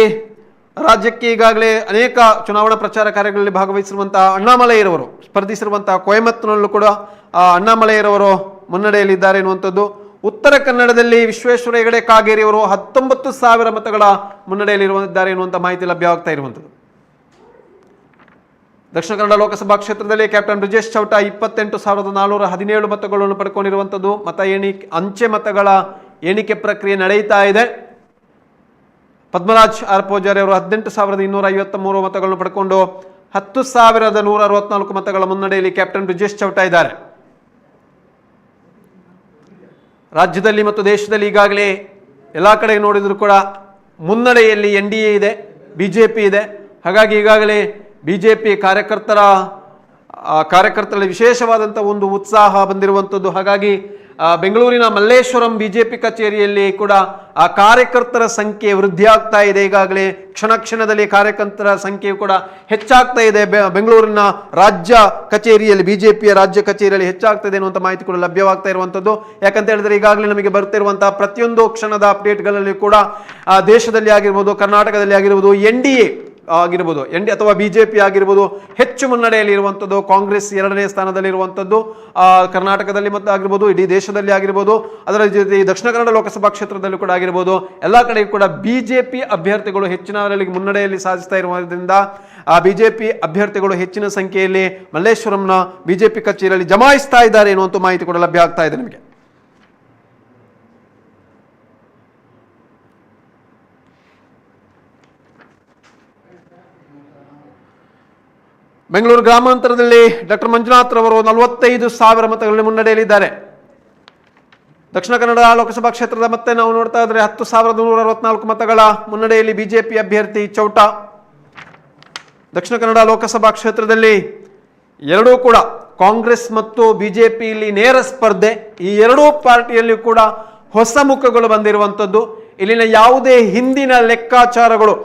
ರಾಜ್ಯಕ್ಕೆ ಈಗಾಗಲೇ ಅನೇಕ ಚುನಾವಣಾ ಪ್ರಚಾರ ಕಾರ್ಯಗಳಲ್ಲಿ ಭಾಗವಹಿಸಿರುವಂತಹ ಅಣ್ಣಾಮಲೈರವರು ಸ್ಪರ್ಧಿಸಿರುವಂತಹ ಕೊಯಮತ್ತೂರಿನಲ್ಲೂ ಕೂಡ ಅಣ್ಣಾಮಲೈರವರು ಮುನ್ನಡೆಯಲ್ಲಿದ್ದಾರೆ ಎನ್ನುವಂಥದ್ದು. ಉತ್ತರ ಕನ್ನಡದಲ್ಲಿ ವಿಶ್ವೇಶ್ವರ ಹೆಗಡೆ ಕಾಗೇರಿ ಅವರು 19,000 ಮತಗಳ ಮುನ್ನಡೆಯಲ್ಲಿದ್ದಾರೆ ಎನ್ನುವಂಥ ಮಾಹಿತಿ ಲಭ್ಯವಾಗ್ತಾ ಇರುವಂಥದ್ದು. ದಕ್ಷಿಣ ಕನ್ನಡ ಲೋಕಸಭಾ ಕ್ಷೇತ್ರದಲ್ಲಿ ಕ್ಯಾಪ್ಟನ್ ಬ್ರಿಜೇಶ್ ಚೌಟ 28,417 ಮತಗಳನ್ನು ಪಡ್ಕೊಂಡಿರುವಂಥದ್ದು. ಅಂಚೆ ಮತಗಳ ಎಣಿಕೆ ಪ್ರಕ್ರಿಯೆ ನಡೆಯುತ್ತಾ ಇದೆ. ಪದ್ಮರಾಜ್ ಆರ್ ಪೂಜಾರಿ ಅವರು 18,253 ಮತಗಳನ್ನು ಪಡ್ಕೊಂಡು 10,164 ಮತಗಳ ಮುನ್ನಡೆಯಲ್ಲಿ ಕ್ಯಾಪ್ಟನ್ ಬ್ರಿಜೇಶ್ ಚೌಟ ಇದ್ದಾರೆ. ರಾಜ್ಯದಲ್ಲಿ ಮತ್ತು ದೇಶದಲ್ಲಿ ಈಗಾಗಲೇ ಎಲ್ಲ ಕಡೆ ನೋಡಿದ್ರು ಕೂಡ ಮುನ್ನಡೆಯಲ್ಲಿ NDA ಇದೆ, BJP ಇದೆ. ಹಾಗಾಗಿ ಈಗಾಗಲೇ BJP ಕಾರ್ಯಕರ್ತರಲ್ಲಿ ವಿಶೇಷವಾದಂಥ ಒಂದು ಉತ್ಸಾಹ ಬಂದಿರುವಂಥದ್ದು. ಹಾಗಾಗಿ ಬೆಂಗಳೂರಿನ ಮಲ್ಲೇಶ್ವರಂ BJP ಕಚೇರಿಯಲ್ಲಿ ಕೂಡ ಆ ಕಾರ್ಯಕರ್ತರ ಸಂಖ್ಯೆ ವೃದ್ಧಿ ಆಗ್ತಾ ಇದೆ. ಈಗಾಗಲೇ ಕ್ಷಣದಲ್ಲಿ ಕಾರ್ಯಕರ್ತರ ಸಂಖ್ಯೆಯು ಕೂಡ ಹೆಚ್ಚಾಗ್ತಾ ಇದೆ. ಬೆಂಗಳೂರಿನ ರಾಜ್ಯ ಕಚೇರಿಯಲ್ಲಿ BJPಯ ರಾಜ್ಯ ಕಚೇರಿಯಲ್ಲಿ ಹೆಚ್ಚಾಗ್ತಾ ಇದೆ ಅನ್ನುವಂಥ ಮಾಹಿತಿ ಕೂಡ ಲಭ್ಯವಾಗ್ತಾ ಇರುವಂಥದ್ದು. ಯಾಕಂತ ಹೇಳಿದ್ರೆ ಈಗಾಗಲೇ ನಮಗೆ ಬರ್ತಿರುವಂತಹ ಪ್ರತಿಯೊಂದು ಕ್ಷಣದ ಅಪ್ಡೇಟ್ಗಳಲ್ಲಿ ಕೂಡ ದೇಶದಲ್ಲಿ ಆಗಿರ್ಬೋದು, ಕರ್ನಾಟಕದಲ್ಲಿ ಆಗಿರ್ಬೋದು, NDA ಆಗಿರ್ಬೋದು, ಅಥವಾ BJP ಆಗಿರ್ಬೋದು ಹೆಚ್ಚು ಮುನ್ನಡೆಯಲ್ಲಿ ಇರುವಂಥದ್ದು. ಕಾಂಗ್ರೆಸ್ 2ನೇ ಸ್ಥಾನದಲ್ಲಿ ಇರುವಂಥದ್ದು ಕರ್ನಾಟಕದಲ್ಲಿ ಮತ್ತು ಆಗಿರ್ಬೋದು, ಇಡೀ ದೇಶದಲ್ಲಿ ಆಗಿರ್ಬೋದು. ಅದರ ಜೊತೆ ದಕ್ಷಿಣ ಕನ್ನಡ ಲೋಕಸಭಾ ಕ್ಷೇತ್ರದಲ್ಲಿ ಕೂಡ ಆಗಿರ್ಬೋದು, ಎಲ್ಲ ಕಡೆ ಕೂಡ BJP ಅಭ್ಯರ್ಥಿಗಳು ಹೆಚ್ಚಿನ ಮುನ್ನಡೆಯಲ್ಲಿ ಸಾಧಿಸ್ತಾ ಇರುವುದರಿಂದ BJP ಅಭ್ಯರ್ಥಿಗಳು ಹೆಚ್ಚಿನ ಸಂಖ್ಯೆಯಲ್ಲಿ ಮಲ್ಲೇಶ್ವರಂನ BJP ಕಚೇರಿಯಲ್ಲಿ ಜಮಾಯಿಸ್ತಾ ಇದ್ದಾರೆ ಎನ್ನುವಂಥ ಮಾಹಿತಿ ಕೂಡ ಲಭ್ಯ ಆಗ್ತಾ ಇದೆ ನಿಮಗೆ. ಬೆಂಗಳೂರು ಗ್ರಾಮಾಂತರದಲ್ಲಿ ಡಾಕ್ಟರ್ ಮಂಜುನಾಥ್ ರವರು 45,000 ಮತಗಳಲ್ಲಿ ಮುನ್ನಡೆಯಲ್ಲಿದ್ದಾರೆ. ದಕ್ಷಿಣ ಕನ್ನಡ ಲೋಕಸಭಾ ಕ್ಷೇತ್ರದ ಮತ್ತೆ ನಾವು ನೋಡ್ತಾ ಇದ್ರೆ 10,164 ಮತಗಳ ಮುನ್ನಡೆಯಲ್ಲಿ BJP ಅಭ್ಯರ್ಥಿ ಚೌಟ. ದಕ್ಷಿಣ ಕನ್ನಡ ಲೋಕಸಭಾ ಕ್ಷೇತ್ರದಲ್ಲಿ ಎರಡೂ ಕೂಡ ಕಾಂಗ್ರೆಸ್ ಮತ್ತು BJP ಇಲ್ಲಿ ನೇರ ಸ್ಪರ್ಧೆ. ಈ ಎರಡೂ ಪಾರ್ಟಿಯಲ್ಲಿ ಕೂಡ ಹೊಸ ಮುಖಗಳು ಬಂದಿರುವಂಥದ್ದು. ಇಲ್ಲಿನ ಯಾವುದೇ ಹಿಂದಿನ ಲೆಕ್ಕಾಚಾರಗಳು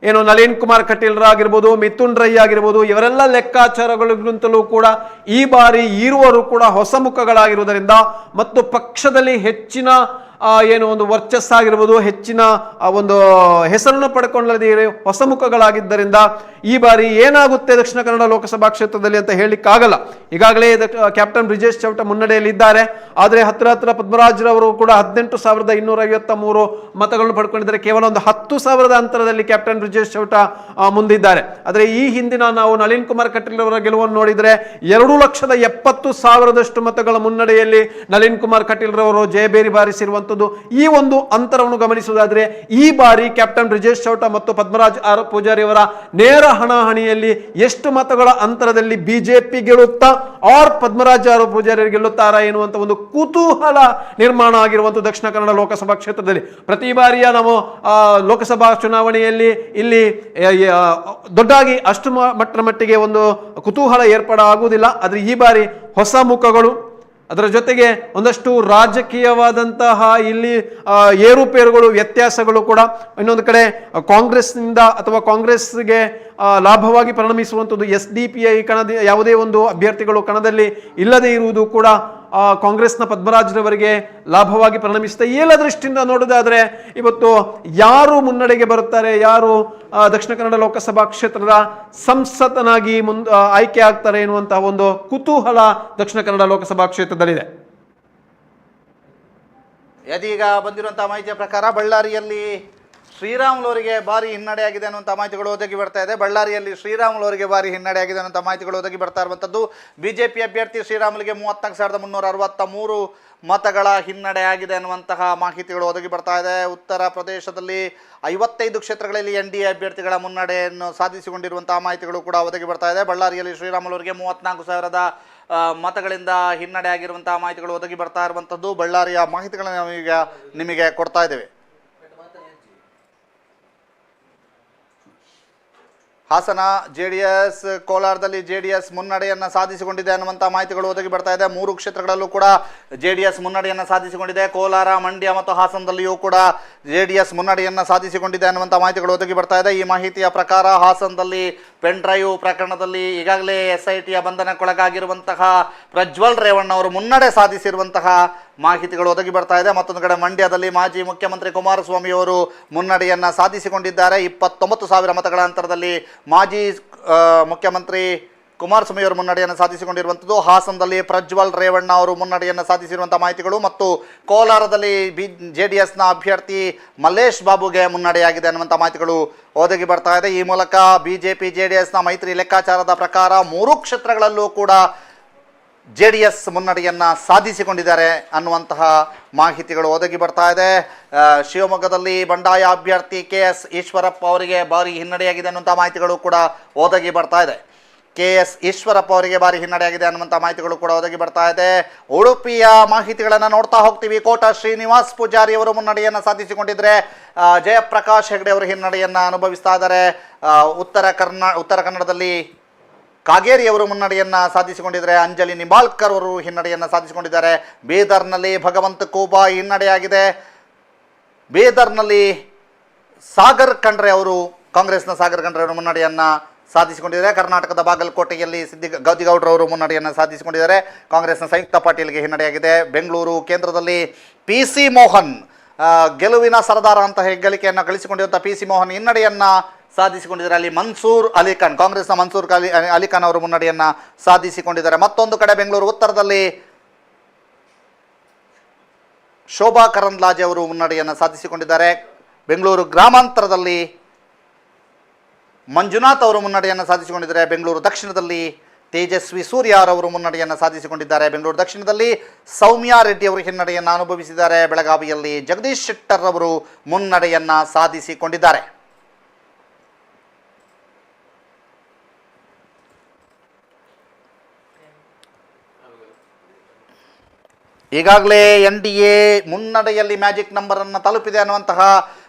ಏನು ನಳಿನ್ ಕುಮಾರ್ ಕಟೀಲ್ ಆಗಿರ್ಬೋದು, ಮಿಥುನ್ ರೈ ಆಗಿರ್ಬೋದು, ಇವರೆಲ್ಲ ಲೆಕ್ಕಾಚಾರಗಳಿಗಿಂತಲೂ ಕೂಡ ಈ ಬಾರಿ ಇರುವರು ಕೂಡ ಹೊಸ ಮುಖಗಳಾಗಿರುವುದರಿಂದ ಮತ್ತು ಪಕ್ಷದಲ್ಲಿ ಹೆಚ್ಚಿನ ಏನು ಒಂದು ವರ್ಚಸ್ಸಾಗಿರ್ಬೋದು, ಹೆಚ್ಚಿನ ಒಂದು ಹೆಸರನ್ನು ಪಡ್ಕೊಳ್ಳದೆ ಹೊಸ ಮುಖಗಳಾಗಿದ್ದರಿಂದ ಈ ಬಾರಿ ಏನಾಗುತ್ತೆ ದಕ್ಷಿಣ ಕನ್ನಡ ಲೋಕಸಭಾ ಕ್ಷೇತ್ರದಲ್ಲಿ ಅಂತ ಹೇಳಲಿಕ್ಕಾಗಲ್ಲ. ಈಗಾಗಲೇ ಕ್ಯಾಪ್ಟನ್ ಬ್ರಿಜೇಶ್ ಚೌಟ ಮುನ್ನಡೆಯಲ್ಲಿದ್ದಾರೆ. ಆದರೆ ಹತ್ರ ಪದ್ಮರಾಜ್ರವರು ಕೂಡ 18,253 ಮತಗಳನ್ನು ಪಡ್ಕೊಂಡಿದ್ದಾರೆ. ಕೇವಲ ಒಂದು 10,000 ಅಂತರದಲ್ಲಿ ಕ್ಯಾಪ್ಟನ್ ಬ್ರಿಜೇಶ್ ಚೌಟ ಮುಂದಿದ್ದಾರೆ. ಆದರೆ ಈ ಹಿಂದಿನ ನಾವು ನಳಿನ್ ಕುಮಾರ್ ಕಟೀಲ್ ಅವರ ಗೆಲುವನ್ನು ನೋಡಿದರೆ 2,70,000 ಮತಗಳ ಮುನ್ನಡೆಯಲ್ಲಿ ನಳಿನ್ ಕುಮಾರ್ ಕಟೀಲ್ ರವರು ಜಯಬೇರಿ ಬಾರಿಸಿರುವಂತಹ ಈ ಒಂದು ಅಂತರವನ್ನು ಗಮನಿಸುವುದಾದ್ರೆ ಈ ಬಾರಿ ಕ್ಯಾಪ್ಟನ್ ಬ್ರಿಜೇಶ್ ಚೌಟ ಮತ್ತು ಪದ್ಮರಾಜ್ ಆರ್ ಪೂಜಾರಿ ಅವರ ನೇರ ಹಣಾಹಣಿಯಲ್ಲಿ ಎಷ್ಟು ಮತಗಳ ಅಂತರದಲ್ಲಿ ಬಿಜೆಪಿ ಗೆಲ್ಲುತ್ತಾ ಆರ್ ಪದ್ಮರಾಜ್ ಆರ್ ಪೂಜಾರಿ ಗೆಲ್ಲುತ್ತಾರಾ ಎನ್ನುವಂತ ಒಂದು ಕುತೂಹಲ ನಿರ್ಮಾಣ ಆಗಿರುವಂತಹ ದಕ್ಷಿಣ ಕನ್ನಡ ಲೋಕಸಭಾ ಕ್ಷೇತ್ರದಲ್ಲಿ ಪ್ರತಿ ಬಾರಿಯ ನಾವು ಲೋಕಸಭಾ ಚುನಾವಣೆಯಲ್ಲಿ ಇಲ್ಲಿ ದೊಡ್ಡಾಗಿ ಅಷ್ಟು ಮಟ್ಟಿಗೆ ಒಂದು ಕುತೂಹಲ ಏರ್ಪಡಾಗುವುದಿಲ್ಲ. ಆದರೆ ಈ ಬಾರಿ ಹೊಸ ಮುಖಗಳು, ಅದರ ಜೊತೆಗೆ ಒಂದಷ್ಟು ರಾಜಕೀಯವಾದಂತಹ ಇಲ್ಲಿ ಏರುಪೇರುಗಳು, ವ್ಯತ್ಯಾಸಗಳು ಕೂಡ. ಇನ್ನೊಂದು ಕಡೆ ಕಾಂಗ್ರೆಸ್ನಿಂದ ಅಥವಾ ಕಾಂಗ್ರೆಸ್ಗೆ ಲಾಭವಾಗಿ ಪರಿಣಮಿಸುವಂಥದ್ದು SDPI ಕಣದ ಯಾವುದೇ ಒಂದು ಅಭ್ಯರ್ಥಿಗಳು ಕಣದಲ್ಲಿ ಇಲ್ಲದೆ ಇರುವುದು ಕೂಡ ಕಾಂಗ್ರೆಸ್ನ ಪದ್ಮರಾಜ್ರವರಿಗೆ ಲಾಭವಾಗಿ ಪರಿಣಮಿಸುತ್ತೆ. ಈ ಎಲ್ಲ ದೃಷ್ಟಿಯಿಂದ ನೋಡೋದಾದ್ರೆ ಇವತ್ತು ಯಾರು ಮುನ್ನಡೆಗೆ ಬರುತ್ತಾರೆ, ಯಾರು ದಕ್ಷಿಣ ಕನ್ನಡ ಲೋಕಸಭಾ ಕ್ಷೇತ್ರದ ಸಂಸದನಾಗಿ ಆಯ್ಕೆ ಆಗ್ತಾರೆ ಎನ್ನುವಂತಹ ಒಂದು ಕುತೂಹಲ ದಕ್ಷಿಣ ಕನ್ನಡ ಲೋಕಸಭಾ ಕ್ಷೇತ್ರದಲ್ಲಿದೆ. ಇದೀಗ ಬಂದಿರುವಂತಹ ಮಾಹಿತಿಯ ಪ್ರಕಾರ ಬಳ್ಳಾರಿಯಲ್ಲಿ ಶ್ರೀರಾಮುಲುವರಿಗೆ ಭಾರಿ ಹಿನ್ನಡೆಯಾಗಿದೆ ಅನ್ನುವಂಥ ಮಾಹಿತಿಗಳು ಒದಗಿ ಬರ್ತಾ ಇದೆ. ಬಳ್ಳಾರಿಯಲ್ಲಿ ಶ್ರೀರಾಮುಲುವರಿಗೆ ಭಾರಿ ಹಿನ್ನಡೆಯಾಗಿದೆ ಅನ್ನುವಂಥ ಮಾಹಿತಿಗಳು ಒದಗಿ ಬರ್ತಾ ಇರುವಂಥದ್ದು. ಬಿಜೆಪಿ ಅಭ್ಯರ್ಥಿ ಶ್ರೀರಾಮುಲುಗೆ 34,363 ಮತಗಳ ಹಿನ್ನಡೆಯಾಗಿದೆ ಅನ್ನುವಂತಹ ಮಾಹಿತಿಗಳು ಒದಗಿ ಬರ್ತಾ ಇದೆ. ಉತ್ತರ ಪ್ರದೇಶದಲ್ಲಿ 55 ಕ್ಷೇತ್ರಗಳಲ್ಲಿ NDA ಅಭ್ಯರ್ಥಿಗಳ ಮುನ್ನಡೆಯನ್ನು ಸಾಧಿಸಿಕೊಂಡಿರುವಂತಹ ಮಾಹಿತಿಗಳು ಕೂಡ ಒದಗಿ ಬರ್ತಾ ಇದೆ. ಬಳ್ಳಾರಿಯಲ್ಲಿ ಶ್ರೀರಾಮುಲುವರಿಗೆ 34,000 ಮತಗಳಿಂದ ಹಿನ್ನಡೆಯಾಗಿರುವಂತಹ ಮಾಹಿತಿಗಳು ಒದಗಿ ಬರ್ತಾ ಇರುವಂಥದ್ದು. ಬಳ್ಳಾರಿಯ ಮಾಹಿತಿಗಳನ್ನು ನಾವೀಗ ನಿಮಗೆ ಕೊಡ್ತಾ ಇದ್ದೇವೆ. ಹಾಸನ JDS, ಕೋಲಾರದಲ್ಲಿ JDS ಮುನ್ನಡೆಯನ್ನು ಸಾಧಿಸಿಕೊಂಡಿದೆ ಅನ್ನುವಂಥ ಮಾಹಿತಿಗಳು ಒದಗಿ ಬರ್ತಾ ಇದೆ. 3 ಕ್ಷೇತ್ರಗಳಲ್ಲೂ ಕೂಡ JDS ಮುನ್ನಡೆಯನ್ನು ಸಾಧಿಸಿಕೊಂಡಿದೆ. ಕೋಲಾರ, ಮಂಡ್ಯ ಮತ್ತು ಹಾಸನದಲ್ಲಿಯೂ ಕೂಡ JDS ಮುನ್ನಡೆಯನ್ನು ಸಾಧಿಸಿಕೊಂಡಿದೆ ಅನ್ನುವಂಥ ಮಾಹಿತಿಗಳು ಒದಗಿ ಬರ್ತಾ ಇದೆ. ಈ ಮಾಹಿತಿಯ ಪ್ರಕಾರ ಹಾಸನದಲ್ಲಿ ಪೆನ್ ಡ್ರೈವ್ ಪ್ರಕರಣದಲ್ಲಿ ಈಗಾಗಲೇ SITಯ ಬಂಧನಕ್ಕೊಳಗಾಗಿರುವಂತಹ ಪ್ರಜ್ವಲ್ ರೇವಣ್ಣ ಅವರು ಮುನ್ನಡೆ ಸಾಧಿಸಿರುವಂತಹ ಮಾಹಿತಿಗಳು ಒದಗಿ ಬರ್ತಾ ಇದೆ. ಮತ್ತೊಂದು ಕಡೆ ಮಂಡ್ಯದಲ್ಲಿ ಮಾಜಿ ಮುಖ್ಯಮಂತ್ರಿ ಕುಮಾರಸ್ವಾಮಿ ಅವರು ಮುನ್ನಡೆಯನ್ನು ಸಾಧಿಸಿಕೊಂಡಿದ್ದಾರೆ. 29,000 ಮತಗಳ ಅಂತರದಲ್ಲಿ ಮಾಜಿ ಮುಖ್ಯಮಂತ್ರಿ ಕುಮಾರಸ್ವಾಮಿ ಅವರು ಮುನ್ನಡೆಯನ್ನು ಸಾಧಿಸಿಕೊಂಡಿರುವಂಥದ್ದು. ಹಾಸನದಲ್ಲಿ ಪ್ರಜ್ವಲ್ ರೇವಣ್ಣ ಅವರು ಮುನ್ನಡೆಯನ್ನು ಸಾಧಿಸಿರುವಂಥ ಮಾಹಿತಿಗಳು ಮತ್ತು ಕೋಲಾರದಲ್ಲಿ JDSನ ಅಭ್ಯರ್ಥಿ ಮಲ್ಲೇಶ್ ಬಾಬುಗೆ ಮುನ್ನಡೆಯಾಗಿದೆ ಅನ್ನುವಂಥ ಮಾಹಿತಿಗಳು ಒದಗಿ ಬರ್ತಾ ಇದೆ. ಈ ಮೂಲಕ ಬಿಜೆಪಿ JDSನ ಮೈತ್ರಿ ಲೆಕ್ಕಾಚಾರದ ಪ್ರಕಾರ 3 ಕ್ಷೇತ್ರಗಳಲ್ಲೂ ಕೂಡ JDS ಮುನ್ನಡೆಯನ್ನು ಸಾಧಿಸಿಕೊಂಡಿದ್ದಾರೆ ಅನ್ನುವಂತಹ ಮಾಹಿತಿಗಳು ಒದಗಿ ಬರ್ತಾ ಇದೆ. ಶಿವಮೊಗ್ಗದಲ್ಲಿ ಬಂಡಾಯ ಅಭ್ಯರ್ಥಿ KS ಈಶ್ವರಪ್ಪ ಅವರಿಗೆ ಭಾರಿ ಹಿನ್ನಡೆಯಾಗಿದೆ ಅನ್ನುವಂಥ ಮಾಹಿತಿಗಳು ಕೂಡ ಒದಗಿ ಬರ್ತಾ ಇದೆ. KS ಈಶ್ವರಪ್ಪ ಅವರಿಗೆ ಭಾರಿ ಹಿನ್ನಡೆಯಾಗಿದೆ ಅನ್ನುವಂಥ ಮಾಹಿತಿಗಳು ಕೂಡ ಒದಗಿ ಬರ್ತಾ ಇದೆ. ಉಡುಪಿಯ ಮಾಹಿತಿಗಳನ್ನು ನೋಡ್ತಾ ಹೋಗ್ತೀವಿ. ಕೋಟ ಶ್ರೀನಿವಾಸ್ ಪೂಜಾರಿ ಅವರು ಮುನ್ನಡೆಯನ್ನು ಸಾಧಿಸಿಕೊಂಡಿದ್ರೆ ಜಯಪ್ರಕಾಶ್ ಹೆಗಡೆ ಅವರು ಹಿನ್ನಡೆಯನ್ನು ಅನುಭವಿಸ್ತಾ ಇದ್ದಾರೆ. ಉತ್ತರ ಕನ್ನಡದಲ್ಲಿ ಕಾಗೇರಿ ಅವರು ಮುನ್ನಡೆಯನ್ನು ಸಾಧಿಸಿಕೊಂಡಿದ್ದಾರೆ. ಅಂಜಲಿ ನಿಂಬಾಳ್ಕರ್ ಅವರು ಹಿನ್ನಡೆಯನ್ನು ಸಾಧಿಸಿಕೊಂಡಿದ್ದಾರೆ. ಬೀದರ್ನಲ್ಲಿ ಭಗವಂತ ಖೂಬಾ ಹಿನ್ನಡೆಯಾಗಿದೆ. ಬೀದರ್ನಲ್ಲಿ ಸಾಗರ್ ಖಂಡ್ರೆ ಅವರು, ಕಾಂಗ್ರೆಸ್ನ ಸಾಗರ್ ಖಂಡ್ರೆ ಅವರು ಮುನ್ನಡೆಯನ್ನು ಸಾಧಿಸಿಕೊಂಡಿದ್ದಾರೆ. ಕರ್ನಾಟಕದ ಬಾಗಲಕೋಟೆಯಲ್ಲಿ ಗೌದಿಗೌಡರವರು ಮುನ್ನಡೆಯನ್ನು ಸಾಧಿಸಿಕೊಂಡಿದ್ದಾರೆ. ಕಾಂಗ್ರೆಸ್ನ ಸಂಯುಕ್ತ ಪಾಟೀಲ್ಗೆ ಹಿನ್ನಡೆಯಾಗಿದೆ. ಬೆಂಗಳೂರು ಕೇಂದ್ರದಲ್ಲಿ PC ಮೋಹನ್ ಗೆಲುವಿನ ಸರದಾರ ಅಂತ ಹೆಗ್ಗಳಿಕೆಯನ್ನು ಗಳಿಸಿಕೊಂಡಿರುವಂಥ PC ಮೋಹನ್ ಹಿನ್ನಡೆಯನ್ನು ಸಾಧಿಸಿಕೊಂಡಿದ್ದಾರೆ. ಅಲ್ಲಿ ಮನ್ಸೂರ್ ಅಲಿ ಖಾನ್, ಕಾಂಗ್ರೆಸ್ನ ಮನ್ಸೂರ್ ಅಲಿ ಖಾನ್ ಅವರು ಮುನ್ನಡೆಯನ್ನು ಸಾಧಿಸಿಕೊಂಡಿದ್ದಾರೆ. ಮತ್ತೊಂದು ಕಡೆ ಬೆಂಗಳೂರು ಉತ್ತರದಲ್ಲಿ ಶೋಭಾ ಕರಂದ್ಲಾಜೆ ಅವರು ಮುನ್ನಡೆಯನ್ನು ಸಾಧಿಸಿಕೊಂಡಿದ್ದಾರೆ. ಬೆಂಗಳೂರು ಗ್ರಾಮಾಂತರದಲ್ಲಿ ಮಂಜುನಾಥ್ ಅವರು ಮುನ್ನಡೆಯನ್ನು ಸಾಧಿಸಿಕೊಂಡಿದ್ದಾರೆ. ಬೆಂಗಳೂರು ದಕ್ಷಿಣದಲ್ಲಿ ತೇಜಸ್ವಿ ಸೂರ್ಯರವರು ಮುನ್ನಡೆಯನ್ನು ಸಾಧಿಸಿಕೊಂಡಿದ್ದಾರೆ. ಬೆಂಗಳೂರು ದಕ್ಷಿಣದಲ್ಲಿ ಸೌಮ್ಯಾ ರೆಡ್ಡಿ ಅವರು ಹಿನ್ನಡೆಯನ್ನು ಅನುಭವಿಸಿದ್ದಾರೆ. ಬೆಳಗಾವಿಯಲ್ಲಿ ಜಗದೀಶ್ ಶೆಟ್ಟರ್ ಅವರು ಮುನ್ನಡೆಯನ್ನು ಸಾಧಿಸಿಕೊಂಡಿದ್ದಾರೆ. ಈಗಾಗಲೇ NDA ಮುನ್ನಡೆಯಲ್ಲಿ ಮ್ಯಾಜಿಕ್ ನಂಬರನ್ನು ತಲುಪಿದೆ ಅನ್ನುವಂತಹ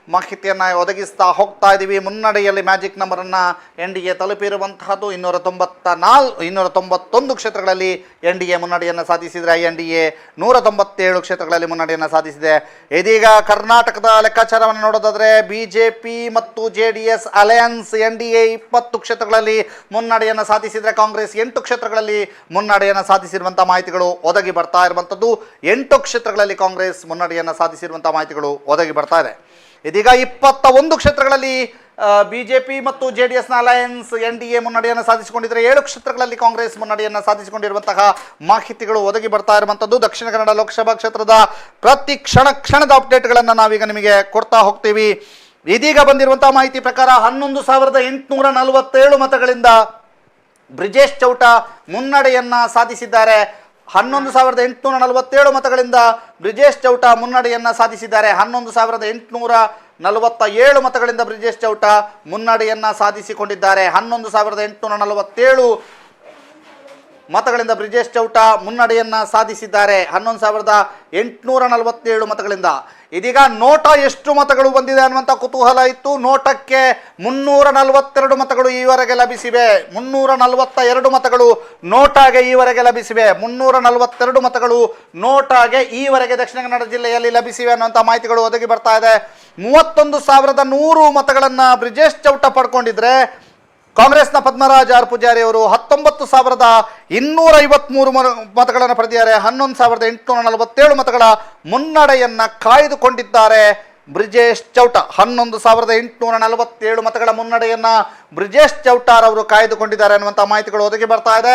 ಮಾಹಿತಿಯನ್ನು ಒದಗಿಸ್ತಾ ಹೋಗ್ತಾ ಇದ್ದೀವಿ. ಮುನ್ನಡೆಯಲ್ಲಿ ಮ್ಯಾಜಿಕ್ ನಂಬರನ್ನು NDA ತಲುಪಿರುವಂತಹದ್ದು 291 ಕ್ಷೇತ್ರಗಳಲ್ಲಿ NDA ಮುನ್ನಡೆಯನ್ನು ಸಾಧಿಸಿದರೆ INDA 197 ಕ್ಷೇತ್ರಗಳಲ್ಲಿ ಮುನ್ನಡೆಯನ್ನು ಸಾಧಿಸಿದೆ. ಇದೀಗ ಕರ್ನಾಟಕದ ಲೆಕ್ಕಾಚಾರವನ್ನು ನೋಡೋದಾದರೆ BJP ಮತ್ತು JDS ಅಲಯನ್ಸ್ NDA 20 ಕ್ಷೇತ್ರಗಳಲ್ಲಿ ಮುನ್ನಡೆಯನ್ನು ಸಾಧಿಸಿದರೆ ಕಾಂಗ್ರೆಸ್ 8 ಕ್ಷೇತ್ರಗಳಲ್ಲಿ ಮುನ್ನಡೆಯನ್ನು ಸಾಧಿಸಿರುವಂಥ ಮಾಹಿತಿಗಳು ಒದಗಿ ಬರ್ತಾ ಇರುವಂಥದ್ದು. 8 ಕ್ಷೇತ್ರಗಳಲ್ಲಿ ಕಾಂಗ್ರೆಸ್ ಮುನ್ನಡೆಯನ್ನು ಸಾಧಿಸಿರುವಂಥ ಮಾಹಿತಿಗಳು ಒದಗಿ ಬರ್ತಾ ಇದೆ. ಇದೀಗ 21 ಕ್ಷೇತ್ರಗಳಲ್ಲಿ BJP ಮತ್ತು JDSನ ಅಲಯನ್ಸ್ NDA ಮುನ್ನಡೆಯನ್ನು ಸಾಧಿಸಿಕೊಂಡಿದ್ದರೆ 7 ಕ್ಷೇತ್ರಗಳಲ್ಲಿ ಕಾಂಗ್ರೆಸ್ ಮುನ್ನಡೆಯನ್ನು ಸಾಧಿಸಿಕೊಂಡಿರುವಂತಹ ಮಾಹಿತಿಗಳು ಒದಗಿ ಬರ್ತಾ ಇರುವಂಥದ್ದು. ದಕ್ಷಿಣ ಕನ್ನಡ ಲೋಕಸಭಾ ಕ್ಷೇತ್ರದ ಪ್ರತಿ ಕ್ಷಣದ ಅಪ್ಡೇಟ್ಗಳನ್ನು ನಾವೀಗ ನಿಮಗೆ ಕೊಡ್ತಾ ಹೋಗ್ತೀವಿ. ಇದೀಗ ಬಂದಿರುವಂತಹ ಮಾಹಿತಿ ಪ್ರಕಾರ 11,847 ಮತಗಳಿಂದ ಬ್ರಿಜೇಶ್ ಚೌಟ ಮುನ್ನಡೆಯನ್ನು ಸಾಧಿಸಿದ್ದಾರೆ. 11,847 ಮತಗಳಿಂದ ಬ್ರಿಜೇಶ್ ಚೌಟ ಮುನ್ನಡೆಯನ್ನು ಸಾಧಿಸಿದ್ದಾರೆ. 11,847 ಮತಗಳಿಂದ ಬ್ರಿಜೇಶ್ ಚೌಟ ಮುನ್ನಡೆಯನ್ನು ಸಾಧಿಸಿಕೊಂಡಿದ್ದಾರೆ. 11,847 ಮತಗಳಿಂದ ಬ್ರಿಜೇಶ್ ಚೌಟ ಮುನ್ನಡೆಯನ್ನು ಸಾಧಿಸಿದ್ದಾರೆ. 11,847 ಮತಗಳಿಂದ. ಇದೀಗ ನೋಟಾ ಎಷ್ಟು ಮತಗಳು ಬಂದಿದೆ ಅನ್ನುವಂಥ ಕುತೂಹಲ ಇತ್ತು. ನೋಟಕ್ಕೆ 342 ಮತಗಳು ಈವರೆಗೆ ಲಭಿಸಿವೆ. 342 ಮತಗಳು ನೋಟಾಗೆ ಈವರೆಗೆ ಲಭಿಸಿವೆ. 342 ಮತಗಳು ನೋಟಾಗೆ ಈವರೆಗೆ ದಕ್ಷಿಣ ಕನ್ನಡ ಜಿಲ್ಲೆಯಲ್ಲಿ ಲಭಿಸಿವೆ ಅನ್ನುವಂಥ ಮಾಹಿತಿಗಳು ಒದಗಿ ಬರ್ತಾ ಇದೆ. 31,100 ಮತಗಳನ್ನು ಬ್ರಿಜೇಶ್ ಚೌಟ ಪಡ್ಕೊಂಡಿದ್ರೆ ಕಾಂಗ್ರೆಸ್ನ ಪದ್ಮರಾಜ್ ಆರ್ ಪೂಜಾರಿ ಅವರು 19,253 ಮತಗಳನ್ನು ಪಡೆದಿದ್ದಾರೆ. 11,847 ಮತಗಳ ಮುನ್ನಡೆಯನ್ನು ಕಾಯ್ದುಕೊಂಡಿದ್ದಾರೆ ಬ್ರಿಜೇಶ್ ಚೌಟ. 11,847 ಮತಗಳ ಮುನ್ನಡೆಯನ್ನು ಬ್ರಿಜೇಶ್ ಚೌಟಾರ್ ಅವರು ಕಾಯ್ದುಕೊಂಡಿದ್ದಾರೆ ಅನ್ನುವಂಥ ಮಾಹಿತಿಗಳು ಒದಗಿ ಬರ್ತಾ ಇದೆ.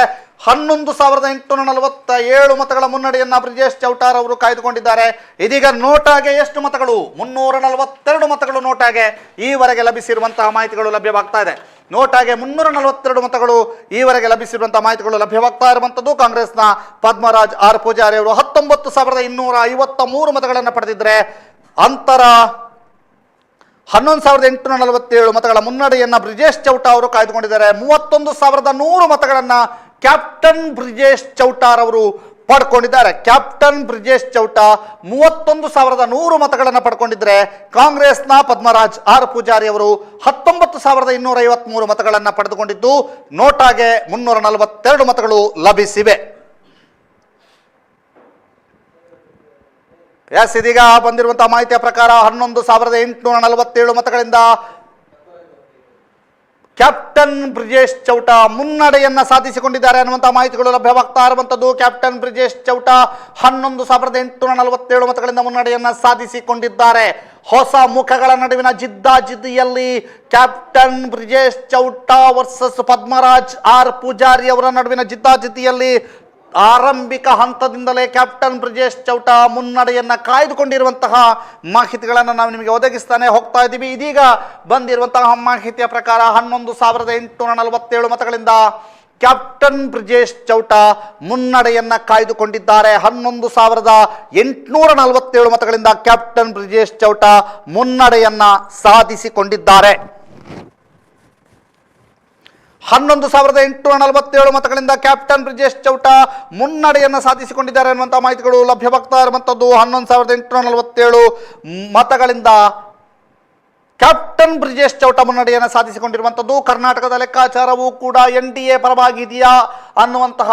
11,847 ಮತಗಳ ಮುನ್ನಡೆಯನ್ನು ಬ್ರಿಜೇಶ್ ಚೌಟಾರ್ ಅವರು ಕಾಯ್ದುಕೊಂಡಿದ್ದಾರೆ. ಇದೀಗ ನೋಟಾಗೆ ಎಷ್ಟು ಮತಗಳು? 342 ಮತಗಳು ನೋಟಾಗೆ ಈವರೆಗೆ ಲಭಿಸಿರುವಂತಹ ಮಾಹಿತಿಗಳು ಲಭ್ಯವಾಗ್ತಾ ಇದೆ. ನೋಟಾಗೆ 342 ಮತಗಳು ಈವರೆಗೆ ಲಭಿಸಿರುವಂತಹ ಮಾಹಿತಿಗಳು ಲಭ್ಯವಾಗ್ತಾ ಇರುವಂಥದ್ದು. ಕಾಂಗ್ರೆಸ್ನ ಪದ್ಮರಾಜ್ ಆರ್ ಪೂಜಾರಿ ಅವರು 19,253 ಮತಗಳನ್ನು ಪಡೆದಿದ್ದರೆ ಅಂತರ 11,847 ಮತಗಳ ಮುನ್ನಡೆಯನ್ನು ಬ್ರಿಜೇಶ್ ಚೌಟ ಅವರು ಕಾಯ್ದುಕೊಂಡಿದ್ದಾರೆ. 31,100 ಮತಗಳನ್ನು ಕ್ಯಾಪ್ಟನ್ ಬ್ರಿಜೇಶ್ ಚೌಟಾರ್ ಅವರು ಪಡ್ಕೊಂಡಿದ್ದಾರೆ. ಕ್ಯಾಪ್ಟನ್ ಬ್ರಿಜೇಶ್ ಚೌಟ 31,100 ಮತಗಳನ್ನು ಪಡ್ಕೊಂಡಿದ್ರೆ ಕಾಂಗ್ರೆಸ್ನ ಪದ್ಮರಾಜ್ ಆರ್ ಪೂಜಾರಿ ಅವರು 19,253 ಮತಗಳನ್ನು ಪಡೆದುಕೊಂಡಿದ್ದು ನೋಟಾಗೆ 342 ಮತಗಳು ಲಭಿಸಿವೆ. ಇದೀಗ ಬಂದಿರುವಂತಹ ಮಾಹಿತಿಯ ಪ್ರಕಾರ 11,847 ಮತಗಳಿಂದ ಕ್ಯಾಪ್ಟನ್ ಬ್ರಿಜೇಶ್ ಚೌಟ ಮುನ್ನಡೆಯನ್ನು ಸಾಧಿಸಿಕೊಂಡಿದ್ದಾರೆ ಅನ್ನುವಂಥ ಮಾಹಿತಿಗಳು ಲಭ್ಯವಾಗ್ತಾ ಇರುವಂಥದ್ದು. ಕ್ಯಾಪ್ಟನ್ ಬ್ರಿಜೇಶ್ ಚೌಟ 11,847 ಮತಗಳಿಂದ ಮುನ್ನಡೆಯನ್ನು ಸಾಧಿಸಿಕೊಂಡಿದ್ದಾರೆ. ಹೊಸ ಮುಖಗಳ ನಡುವಿನ ಜಿದ್ದಾಜಿದ್ದಿಯಲ್ಲಿ captain Brijesh Chowta versus Padmaraj R Pujari ಅವರ ನಡುವಿನ ಜಿದ್ದಾಜಿದ್ದಿಯಲ್ಲಿ ಆರಂಭಿಕ ಹಂತದಿಂದಲೇ ಕ್ಯಾಪ್ಟನ್ ಬ್ರಿಜೇಶ್ ಚೌಟ ಮುನ್ನಡೆಯನ್ನು ಕಾಯ್ದುಕೊಂಡಿರುವಂತಹ ಮಾಹಿತಿಗಳನ್ನು ನಾವು ನಿಮಗೆ ಒದಗಿಸ್ತಾನೆ ಹೋಗ್ತಾ ಇದ್ದೀವಿ. ಇದೀಗ ಬಂದಿರುವಂತಹ ಮಾಹಿತಿಯ ಪ್ರಕಾರ 11,847 ಮತಗಳಿಂದ ಕ್ಯಾಪ್ಟನ್ ಬ್ರಿಜೇಶ್ ಚೌಟ ಮುನ್ನಡೆಯನ್ನು ಕಾಯ್ದುಕೊಂಡಿದ್ದಾರೆ. 11,847 ಮತಗಳಿಂದ ಕ್ಯಾಪ್ಟನ್ ಬ್ರಿಜೇಶ್ ಚೌಟ ಮುನ್ನಡೆಯನ್ನು ಸಾಧಿಸಿಕೊಂಡಿದ್ದಾರೆ. 11,847 ಮತಗಳಿಂದ ಕ್ಯಾಪ್ಟನ್ ಬ್ರಿಜೇಶ್ ಚೌಟ ಮುನ್ನಡೆಯನ್ನು ಸಾಧಿಸಿಕೊಂಡಿದ್ದಾರೆ ಅನ್ನುವಂಥ ಮಾಹಿತಿಗಳು ಲಭ್ಯವಾಗ್ತಾ ಇರುವಂಥದ್ದು. 11,847 ಮತಗಳಿಂದ ಕ್ಯಾಪ್ಟನ್ ಬ್ರಿಜೇಶ್ ಚೌಟ ಮುನ್ನಡೆಯನ್ನು ಸಾಧಿಸಿಕೊಂಡಿರುವಂಥದ್ದು. ಕರ್ನಾಟಕದ ಲೆಕ್ಕಾಚಾರವೂ ಕೂಡ NDA ಪರವಾಗಿದೆಯಾ ಅನ್ನುವಂತಹ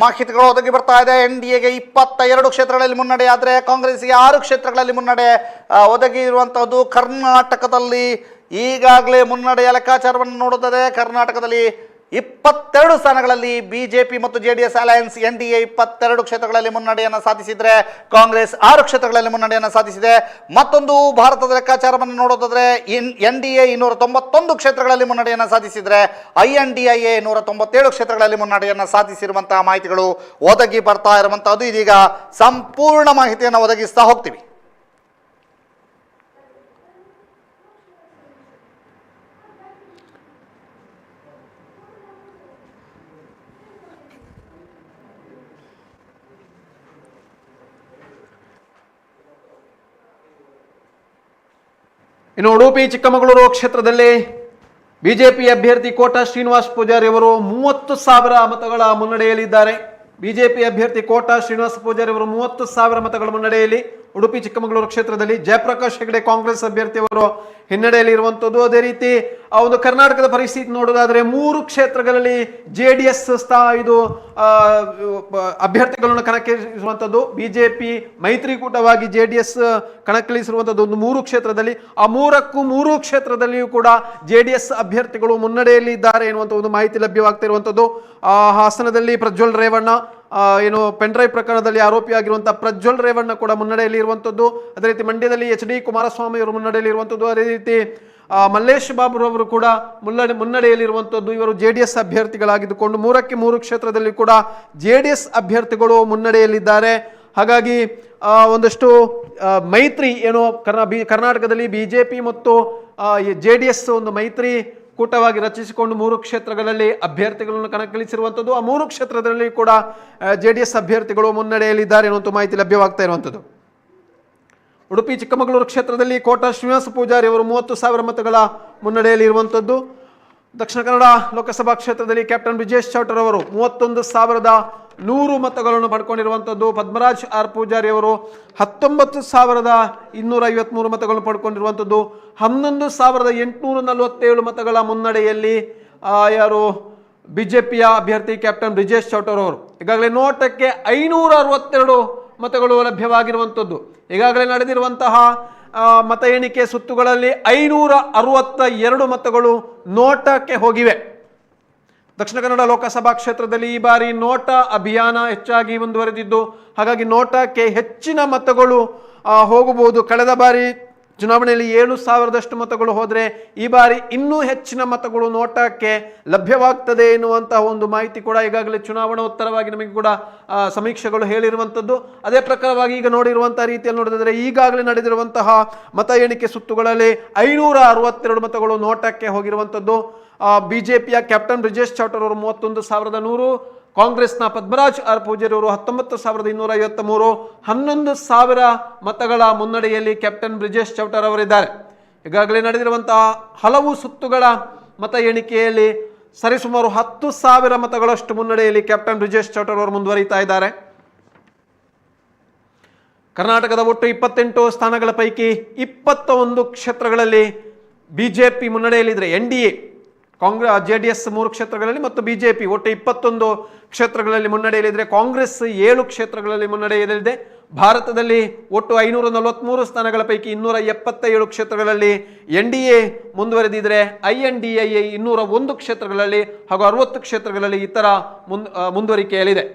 ಮಾಹಿತಿಗಳು ಒದಗಿ ಬರ್ತಾ ಇದೆ. NDAಗೆ 22 ಕ್ಷೇತ್ರಗಳಲ್ಲಿ ಮುನ್ನಡೆ ಆದರೆ ಕಾಂಗ್ರೆಸ್ಗೆ 6 ಕ್ಷೇತ್ರಗಳಲ್ಲಿ ಮುನ್ನಡೆ ಒದಗಿ ಇರುವಂತಹದ್ದು. ಕರ್ನಾಟಕದಲ್ಲಿ ಈಗಾಗಲೇ ಮುನ್ನಡೆಯ ಲೆಕ್ಕಾಚಾರವನ್ನು ನೋಡುತ್ತದೆ. ಕರ್ನಾಟಕದಲ್ಲಿ 22 ಸ್ಥಾನಗಳಲ್ಲಿ BJP ಮತ್ತು JDS ಅಲಯನ್ಸ್ NDA 22 ಕ್ಷೇತ್ರಗಳಲ್ಲಿ ಮುನ್ನಡೆಯನ್ನು ಸಾಧಿಸಿದರೆ ಕಾಂಗ್ರೆಸ್ 6 ಕ್ಷೇತ್ರಗಳಲ್ಲಿ ಮುನ್ನಡೆಯನ್ನು ಸಾಧಿಸಿದೆ. ಮತ್ತೊಂದು ಭಾರತದ ಲೆಕ್ಕಾಚಾರವನ್ನು ನೋಡೋದಾದರೆ NDA 291 ಕ್ಷೇತ್ರಗಳಲ್ಲಿ ಮುನ್ನಡೆಯನ್ನು ಸಾಧಿಸಿದರೆ INDIA 197 ಕ್ಷೇತ್ರಗಳಲ್ಲಿ ಮುನ್ನಡೆಯನ್ನು ಸಾಧಿಸಿರುವಂತಹ ಮಾಹಿತಿಗಳು ಒದಗಿ ಬರ್ತಾ ಇರುವಂತಹದ್ದು. ಇದೀಗ ಸಂಪೂರ್ಣ ಮಾಹಿತಿಯನ್ನು ಒದಗಿಸ್ತಾ ಹೋಗ್ತೀವಿ. ಇನ್ನು ಉಡುಪಿ ಚಿಕ್ಕಮಗಳೂರು ಕ್ಷೇತ್ರದಲ್ಲಿ ಬಿಜೆಪಿ ಅಭ್ಯರ್ಥಿ ಕೋಟಾ ಶ್ರೀನಿವಾಸ್ ಪೂಜಾರಿ ಅವರು 30,000 ಮತಗಳ ಮುನ್ನಡೆಯಲ್ಲಿದ್ದಾರೆ. ಬಿಜೆಪಿ ಅಭ್ಯರ್ಥಿ ಕೋಟಾ ಶ್ರೀನಿವಾಸ ಪೂಜಾರಿ ಅವರು 30,000 ಮತಗಳ ಮುನ್ನಡೆಯಲ್ಲಿ ಉಡುಪಿ ಚಿಕ್ಕಮಗಳೂರು ಕ್ಷೇತ್ರದಲ್ಲಿ ಜಯಪ್ರಕಾಶ್ ಹೆಗಡೆ ಕಾಂಗ್ರೆಸ್ ಅಭ್ಯರ್ಥಿಯವರು ಹಿನ್ನಡೆಯಲ್ಲಿ ಇರುವಂತದ್ದು. ಅದೇ ರೀತಿ ಆ ಒಂದು ಕರ್ನಾಟಕದ ಪರಿಸ್ಥಿತಿ ನೋಡೋದಾದ್ರೆ 3 ಕ್ಷೇತ್ರಗಳಲ್ಲಿ JDS ಅಭ್ಯರ್ಥಿಗಳನ್ನು ಕಣಕ್ಕಿಳಿಸುವಂಥದ್ದು, ಬಿಜೆಪಿ ಮೈತ್ರಿಕೂಟವಾಗಿ JDS ಕಣಕ್ಕಿಳಿಸಿರುವಂಥದ್ದು ಒಂದು 3 ಕ್ಷೇತ್ರದಲ್ಲಿ. ಆ 3 ಕ್ಷೇತ್ರದಲ್ಲಿಯೂ ಕೂಡ JDS ಅಭ್ಯರ್ಥಿಗಳು ಮುನ್ನಡೆಯಲ್ಲಿ ಇದ್ದಾರೆ ಎನ್ನುವಂಥ ಒಂದು ಮಾಹಿತಿ ಲಭ್ಯವಾಗ್ತಿರುವಂಥದ್ದು. ಹಾಸನದಲ್ಲಿ ಪ್ರಜ್ವಲ್ ರೇವಣ್ಣ ಏನು ಪೆನ್ಡ್ರೈವ್ ಪ್ರಕರಣದಲ್ಲಿ ಆರೋಪಿಯಾಗಿರುವಂತಹ ಪ್ರಜ್ವಲ್ ರೇವಣ್ಣ ಕೂಡ ಮುನ್ನಡೆಯಲ್ಲಿ ಇರುವಂಥದ್ದು. ಅದೇ ರೀತಿ ಮಂಡ್ಯದಲ್ಲಿ HD ಕುಮಾರಸ್ವಾಮಿ ಅವರು ಮುನ್ನಡೆಯಲ್ಲಿ ಇರುವಂಥದ್ದು. ಅದೇ ರೀತಿ ಮಲ್ಲೇಶ್ ಬಾಬು ಅವರು ಕೂಡ ಮುನ್ನಡೆಯಲ್ಲಿರುವಂಥದ್ದು. ಇವರು JDS ಅಭ್ಯರ್ಥಿಗಳಾಗಿದ್ದುಕೊಂಡು 3 ಕ್ಷೇತ್ರದಲ್ಲಿ ಕೂಡ JDS ಅಭ್ಯರ್ಥಿಗಳು ಮುನ್ನಡೆಯಲ್ಲಿದ್ದಾರೆ. ಹಾಗಾಗಿ ಒಂದಷ್ಟು ಮೈತ್ರಿ ಏನು ಕರ್ನಾಟಕದಲ್ಲಿ ಬಿಜೆಪಿ ಮತ್ತು JDS ಒಂದು ಮೈತ್ರಿ ಕೂಟವಾಗಿ ರಚಿಸಿಕೊಂಡು 3 ಕ್ಷೇತ್ರಗಳಲ್ಲಿ ಅಭ್ಯರ್ಥಿಗಳನ್ನು ಕಣಕ್ಕಿಳಿಸಿರುವಂಥದ್ದು. ಆ 3 ಕ್ಷೇತ್ರದಲ್ಲಿ ಕೂಡ JDS ಅಭ್ಯರ್ಥಿಗಳು ಮುನ್ನಡೆಯಲ್ಲಿದ್ದಾರೆ ಎನ್ನುವಂಥ ಮಾಹಿತಿ ಲಭ್ಯವಾಗ್ತಾ ಇರುವಂಥದ್ದು. ಉಡುಪಿ ಚಿಕ್ಕಮಗಳೂರು ಕ್ಷೇತ್ರದಲ್ಲಿ ಕೋಟಾ ಶ್ರೀನಿವಾಸ ಪೂಜಾರಿ ಅವರು 30,000 ಮತಗಳ ಮುನ್ನಡೆಯಲ್ಲಿ ಇರುವಂಥದ್ದು. ದಕ್ಷಿಣ ಕನ್ನಡ ಲೋಕಸಭಾ ಕ್ಷೇತ್ರದಲ್ಲಿ ಕ್ಯಾಪ್ಟನ್ ಬ್ರಿಜೇಶ್ ಚೌಟರ್ ಅವರು 31,100 ಮತಗಳನ್ನು ಪಡ್ಕೊಂಡಿರುವಂಥದ್ದು. ಪದ್ಮರಾಜ್ ಆರ್ ಪೂಜಾರಿ ಅವರು 19,253 ಮತಗಳನ್ನು ಪಡ್ಕೊಂಡಿರುವಂಥದ್ದು. 11,847 ಮತಗಳ ಮುನ್ನಡೆಯಲ್ಲಿ ಯಾರು ಬಿಜೆಪಿಯ ಅಭ್ಯರ್ಥಿ ಕ್ಯಾಪ್ಟನ್ ಬ್ರಿಜೇಶ್ ಚೌಟರ್ ಅವರು. ಈಗಾಗಲೇ ನೋಟಕ್ಕೆ 562 ಮತಗಳು ಲಭ್ಯವಾಗಿರುವಂಥದ್ದು. ಈಗಾಗಲೇ ನಡೆದಿರುವಂತಹ ಮತ ಎಣಿಕೆ ಸುತ್ತುಗಳಲ್ಲಿ 562 ಮತಗಳು ನೋಟಕ್ಕೆ ಹೋಗಿವೆ. ದಕ್ಷಿಣ ಕನ್ನಡ ಲೋಕಸಭಾ ಕ್ಷೇತ್ರದಲ್ಲಿ ಈ ಬಾರಿ ನೋಟ ಅಭಿಯಾನ ಹೆಚ್ಚಾಗಿ ಮುಂದುವರೆದಿದ್ದು, ಹಾಗಾಗಿ ನೋಟಕ್ಕೆ ಹೆಚ್ಚಿನ ಮತಗಳು ಹೋಗಬಹುದು. ಕಳೆದ ಬಾರಿ ಚುನಾವಣೆಯಲ್ಲಿ 7,000ದಷ್ಟು ಮತಗಳು ಹೋದರೆ ಈ ಬಾರಿ ಇನ್ನೂ ಹೆಚ್ಚಿನ ಮತಗಳು ನೋಟಕ್ಕೆ ಲಭ್ಯವಾಗ್ತದೆ ಎನ್ನುವಂತಹ ಒಂದು ಮಾಹಿತಿ ಕೂಡ ಈಗಾಗಲೇ ಚುನಾವಣಾ ಉತ್ತರವಾಗಿ ನಮಗೆ ಕೂಡ ಸಮೀಕ್ಷೆಗಳು ಹೇಳಿರುವಂಥದ್ದು. ಅದೇ ಪ್ರಕಾರವಾಗಿ ಈಗ ನೋಡಿರುವಂತಹ ರೀತಿಯಲ್ಲಿ ನೋಡಿದರೆ ಈಗಾಗಲೇ ನಡೆದಿರುವಂತಹ ಮತ ಎಣಿಕೆ ಸುತ್ತುಗಳಲ್ಲಿ 562 ಮತಗಳು ನೋಟಕ್ಕೆ ಹೋಗಿರುವಂಥದ್ದು. ಬಿಜೆಪಿಯ ಕ್ಯಾಪ್ಟನ್ ಬ್ರಿಜೇಶ್ ಚೌಟರ್ ಅವರು 31,100, ಕಾಂಗ್ರೆಸ್ನ ಪದ್ಮರಾಜ್ ಆರ್ ಪೂಜಾರಿ ಅವರು 19,253, 11,000 ಮತಗಳ ಮುನ್ನಡೆಯಲ್ಲಿ ಕ್ಯಾಪ್ಟನ್ ಬ್ರಿಜೇಶ್ ಚೌಟರ್ ಅವರಿದ್ದಾರೆ. ಈಗಾಗಲೇ ನಡೆದಿರುವಂತಹ ಹಲವು ಸುತ್ತುಗಳ ಮತ ಎಣಿಕೆಯಲ್ಲಿ ಸರಿಸುಮಾರು 10,000 ಮತಗಳಷ್ಟು ಮುನ್ನಡೆಯಲ್ಲಿ ಕ್ಯಾಪ್ಟನ್ ಬ್ರಿಜೇಶ್ ಚೌಟರ್ ಅವರು ಮುಂದುವರಿತಾ ಇದ್ದಾರೆ. ಕರ್ನಾಟಕದ ಒಟ್ಟು 28 ಸ್ಥಾನಗಳ ಪೈಕಿ 21 ಕ್ಷೇತ್ರಗಳಲ್ಲಿ ಬಿಜೆಪಿ ಮುನ್ನಡೆಯಲ್ಲಿದ್ದರೆ NDA JDS 3 ಕ್ಷೇತ್ರಗಳಲ್ಲಿ ಮತ್ತು ಬಿಜೆಪಿ ಒಟ್ಟು 21 ಕ್ಷೇತ್ರಗಳಲ್ಲಿ ಮುನ್ನಡೆಯಲ್ಲಿದ್ದರೆ ಕಾಂಗ್ರೆಸ್ 7 ಕ್ಷೇತ್ರಗಳಲ್ಲಿ ಮುನ್ನಡೆಯಲ್ಲಿದೆ. ಭಾರತದಲ್ಲಿ ಒಟ್ಟು 543 ಸ್ಥಾನಗಳ ಪೈಕಿ 277 ಕ್ಷೇತ್ರಗಳಲ್ಲಿ NDA ಮುಂದುವರೆದಿದ್ರೆ INDIA 201 ಕ್ಷೇತ್ರಗಳಲ್ಲಿ ಹಾಗೂ 60 ಕ್ಷೇತ್ರಗಳಲ್ಲಿ ಇತರ ಮುಂದುವರಿಕೆಯಲ್ಲಿದೆ.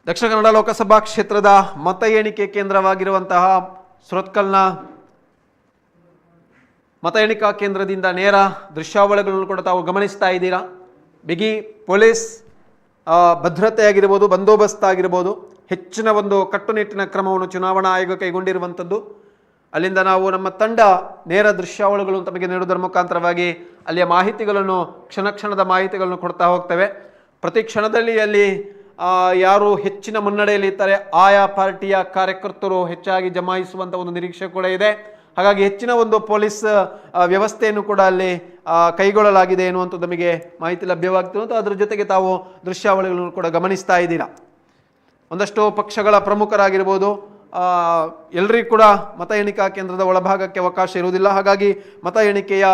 ದಕ್ಷಿಣ ಕನ್ನಡ ಲೋಕಸಭಾ ಕ್ಷೇತ್ರದ ಮತ ಎಣಿಕೆ ಕೇಂದ್ರವಾಗಿರುವಂತಹ ಸುರತ್ಕಲ್ನ ಮತ ಎಣಿಕಾ ಕೇಂದ್ರದಿಂದ ನೇರ ದೃಶ್ಯಾವಳಿಗಳನ್ನು ಕೂಡ ತಾವು ಗಮನಿಸ್ತಾ ಇದ್ದೀರಾ. ಬಿಗಿ ಪೊಲೀಸ್ ಭದ್ರತೆ ಆಗಿರ್ಬೋದು, ಬಂದೋಬಸ್ತ್ ಆಗಿರ್ಬೋದು, ಹೆಚ್ಚಿನ ಒಂದು ಕಟ್ಟುನಿಟ್ಟಿನ ಕ್ರಮವನ್ನು ಚುನಾವಣಾ ಆಯೋಗ ಕೈಗೊಂಡಿರುವಂಥದ್ದು. ಅಲ್ಲಿಂದ ನಾವು ನಮ್ಮ ತಂಡ ನೇರ ದೃಶ್ಯಾವಳಿಗಳು ತಮಗೆ ನೀಡುವುದರ ಮುಖಾಂತರವಾಗಿ ಅಲ್ಲಿಯ ಮಾಹಿತಿಗಳನ್ನು ಕ್ಷಣದ ಮಾಹಿತಿಗಳನ್ನು ಕೊಡ್ತಾ ಹೋಗ್ತೇವೆ. ಪ್ರತಿ ಕ್ಷಣದಲ್ಲಿ ಅಲ್ಲಿ ಯಾರು ಹೆಚ್ಚಿನ ಮುನ್ನಡೆಯಲ್ಲಿ ಇರ್ತಾರೆ ಆಯಾ ಪಾರ್ಟಿಯ ಕಾರ್ಯಕರ್ತರು ಹೆಚ್ಚಾಗಿ ಜಮಾಯಿಸುವಂಥ ಒಂದು ನಿರೀಕ್ಷೆ ಕೂಡ ಇದೆ. ಹಾಗಾಗಿ ಹೆಚ್ಚಿನ ಒಂದು ಪೊಲೀಸ್ ವ್ಯವಸ್ಥೆಯನ್ನು ಕೂಡ ಅಲ್ಲಿ ಕೈಗೊಳ್ಳಲಾಗಿದೆ ಎನ್ನುವಂಥದ್ದು ನಮಗೆ ಮಾಹಿತಿ ಲಭ್ಯವಾಗ್ತಿರುವಂಥ. ಅದರ ಜೊತೆಗೆ ತಾವು ದೃಶ್ಯಾವಳಿಗಳನ್ನು ಕೂಡ ಗಮನಿಸ್ತಾ ಇದ್ದೀರಾ. ಒಂದಷ್ಟು ಪಕ್ಷಗಳ ಪ್ರಮುಖರಾಗಿರ್ಬೋದು ಎಲ್ಲರಿಗೂ ಕೂಡ ಮತ ಎಣಿಕಾ ಕೇಂದ್ರದ ಒಳಭಾಗಕ್ಕೆ ಅವಕಾಶ ಇರುವುದಿಲ್ಲ. ಹಾಗಾಗಿ ಮತ ಎಣಿಕೆಯ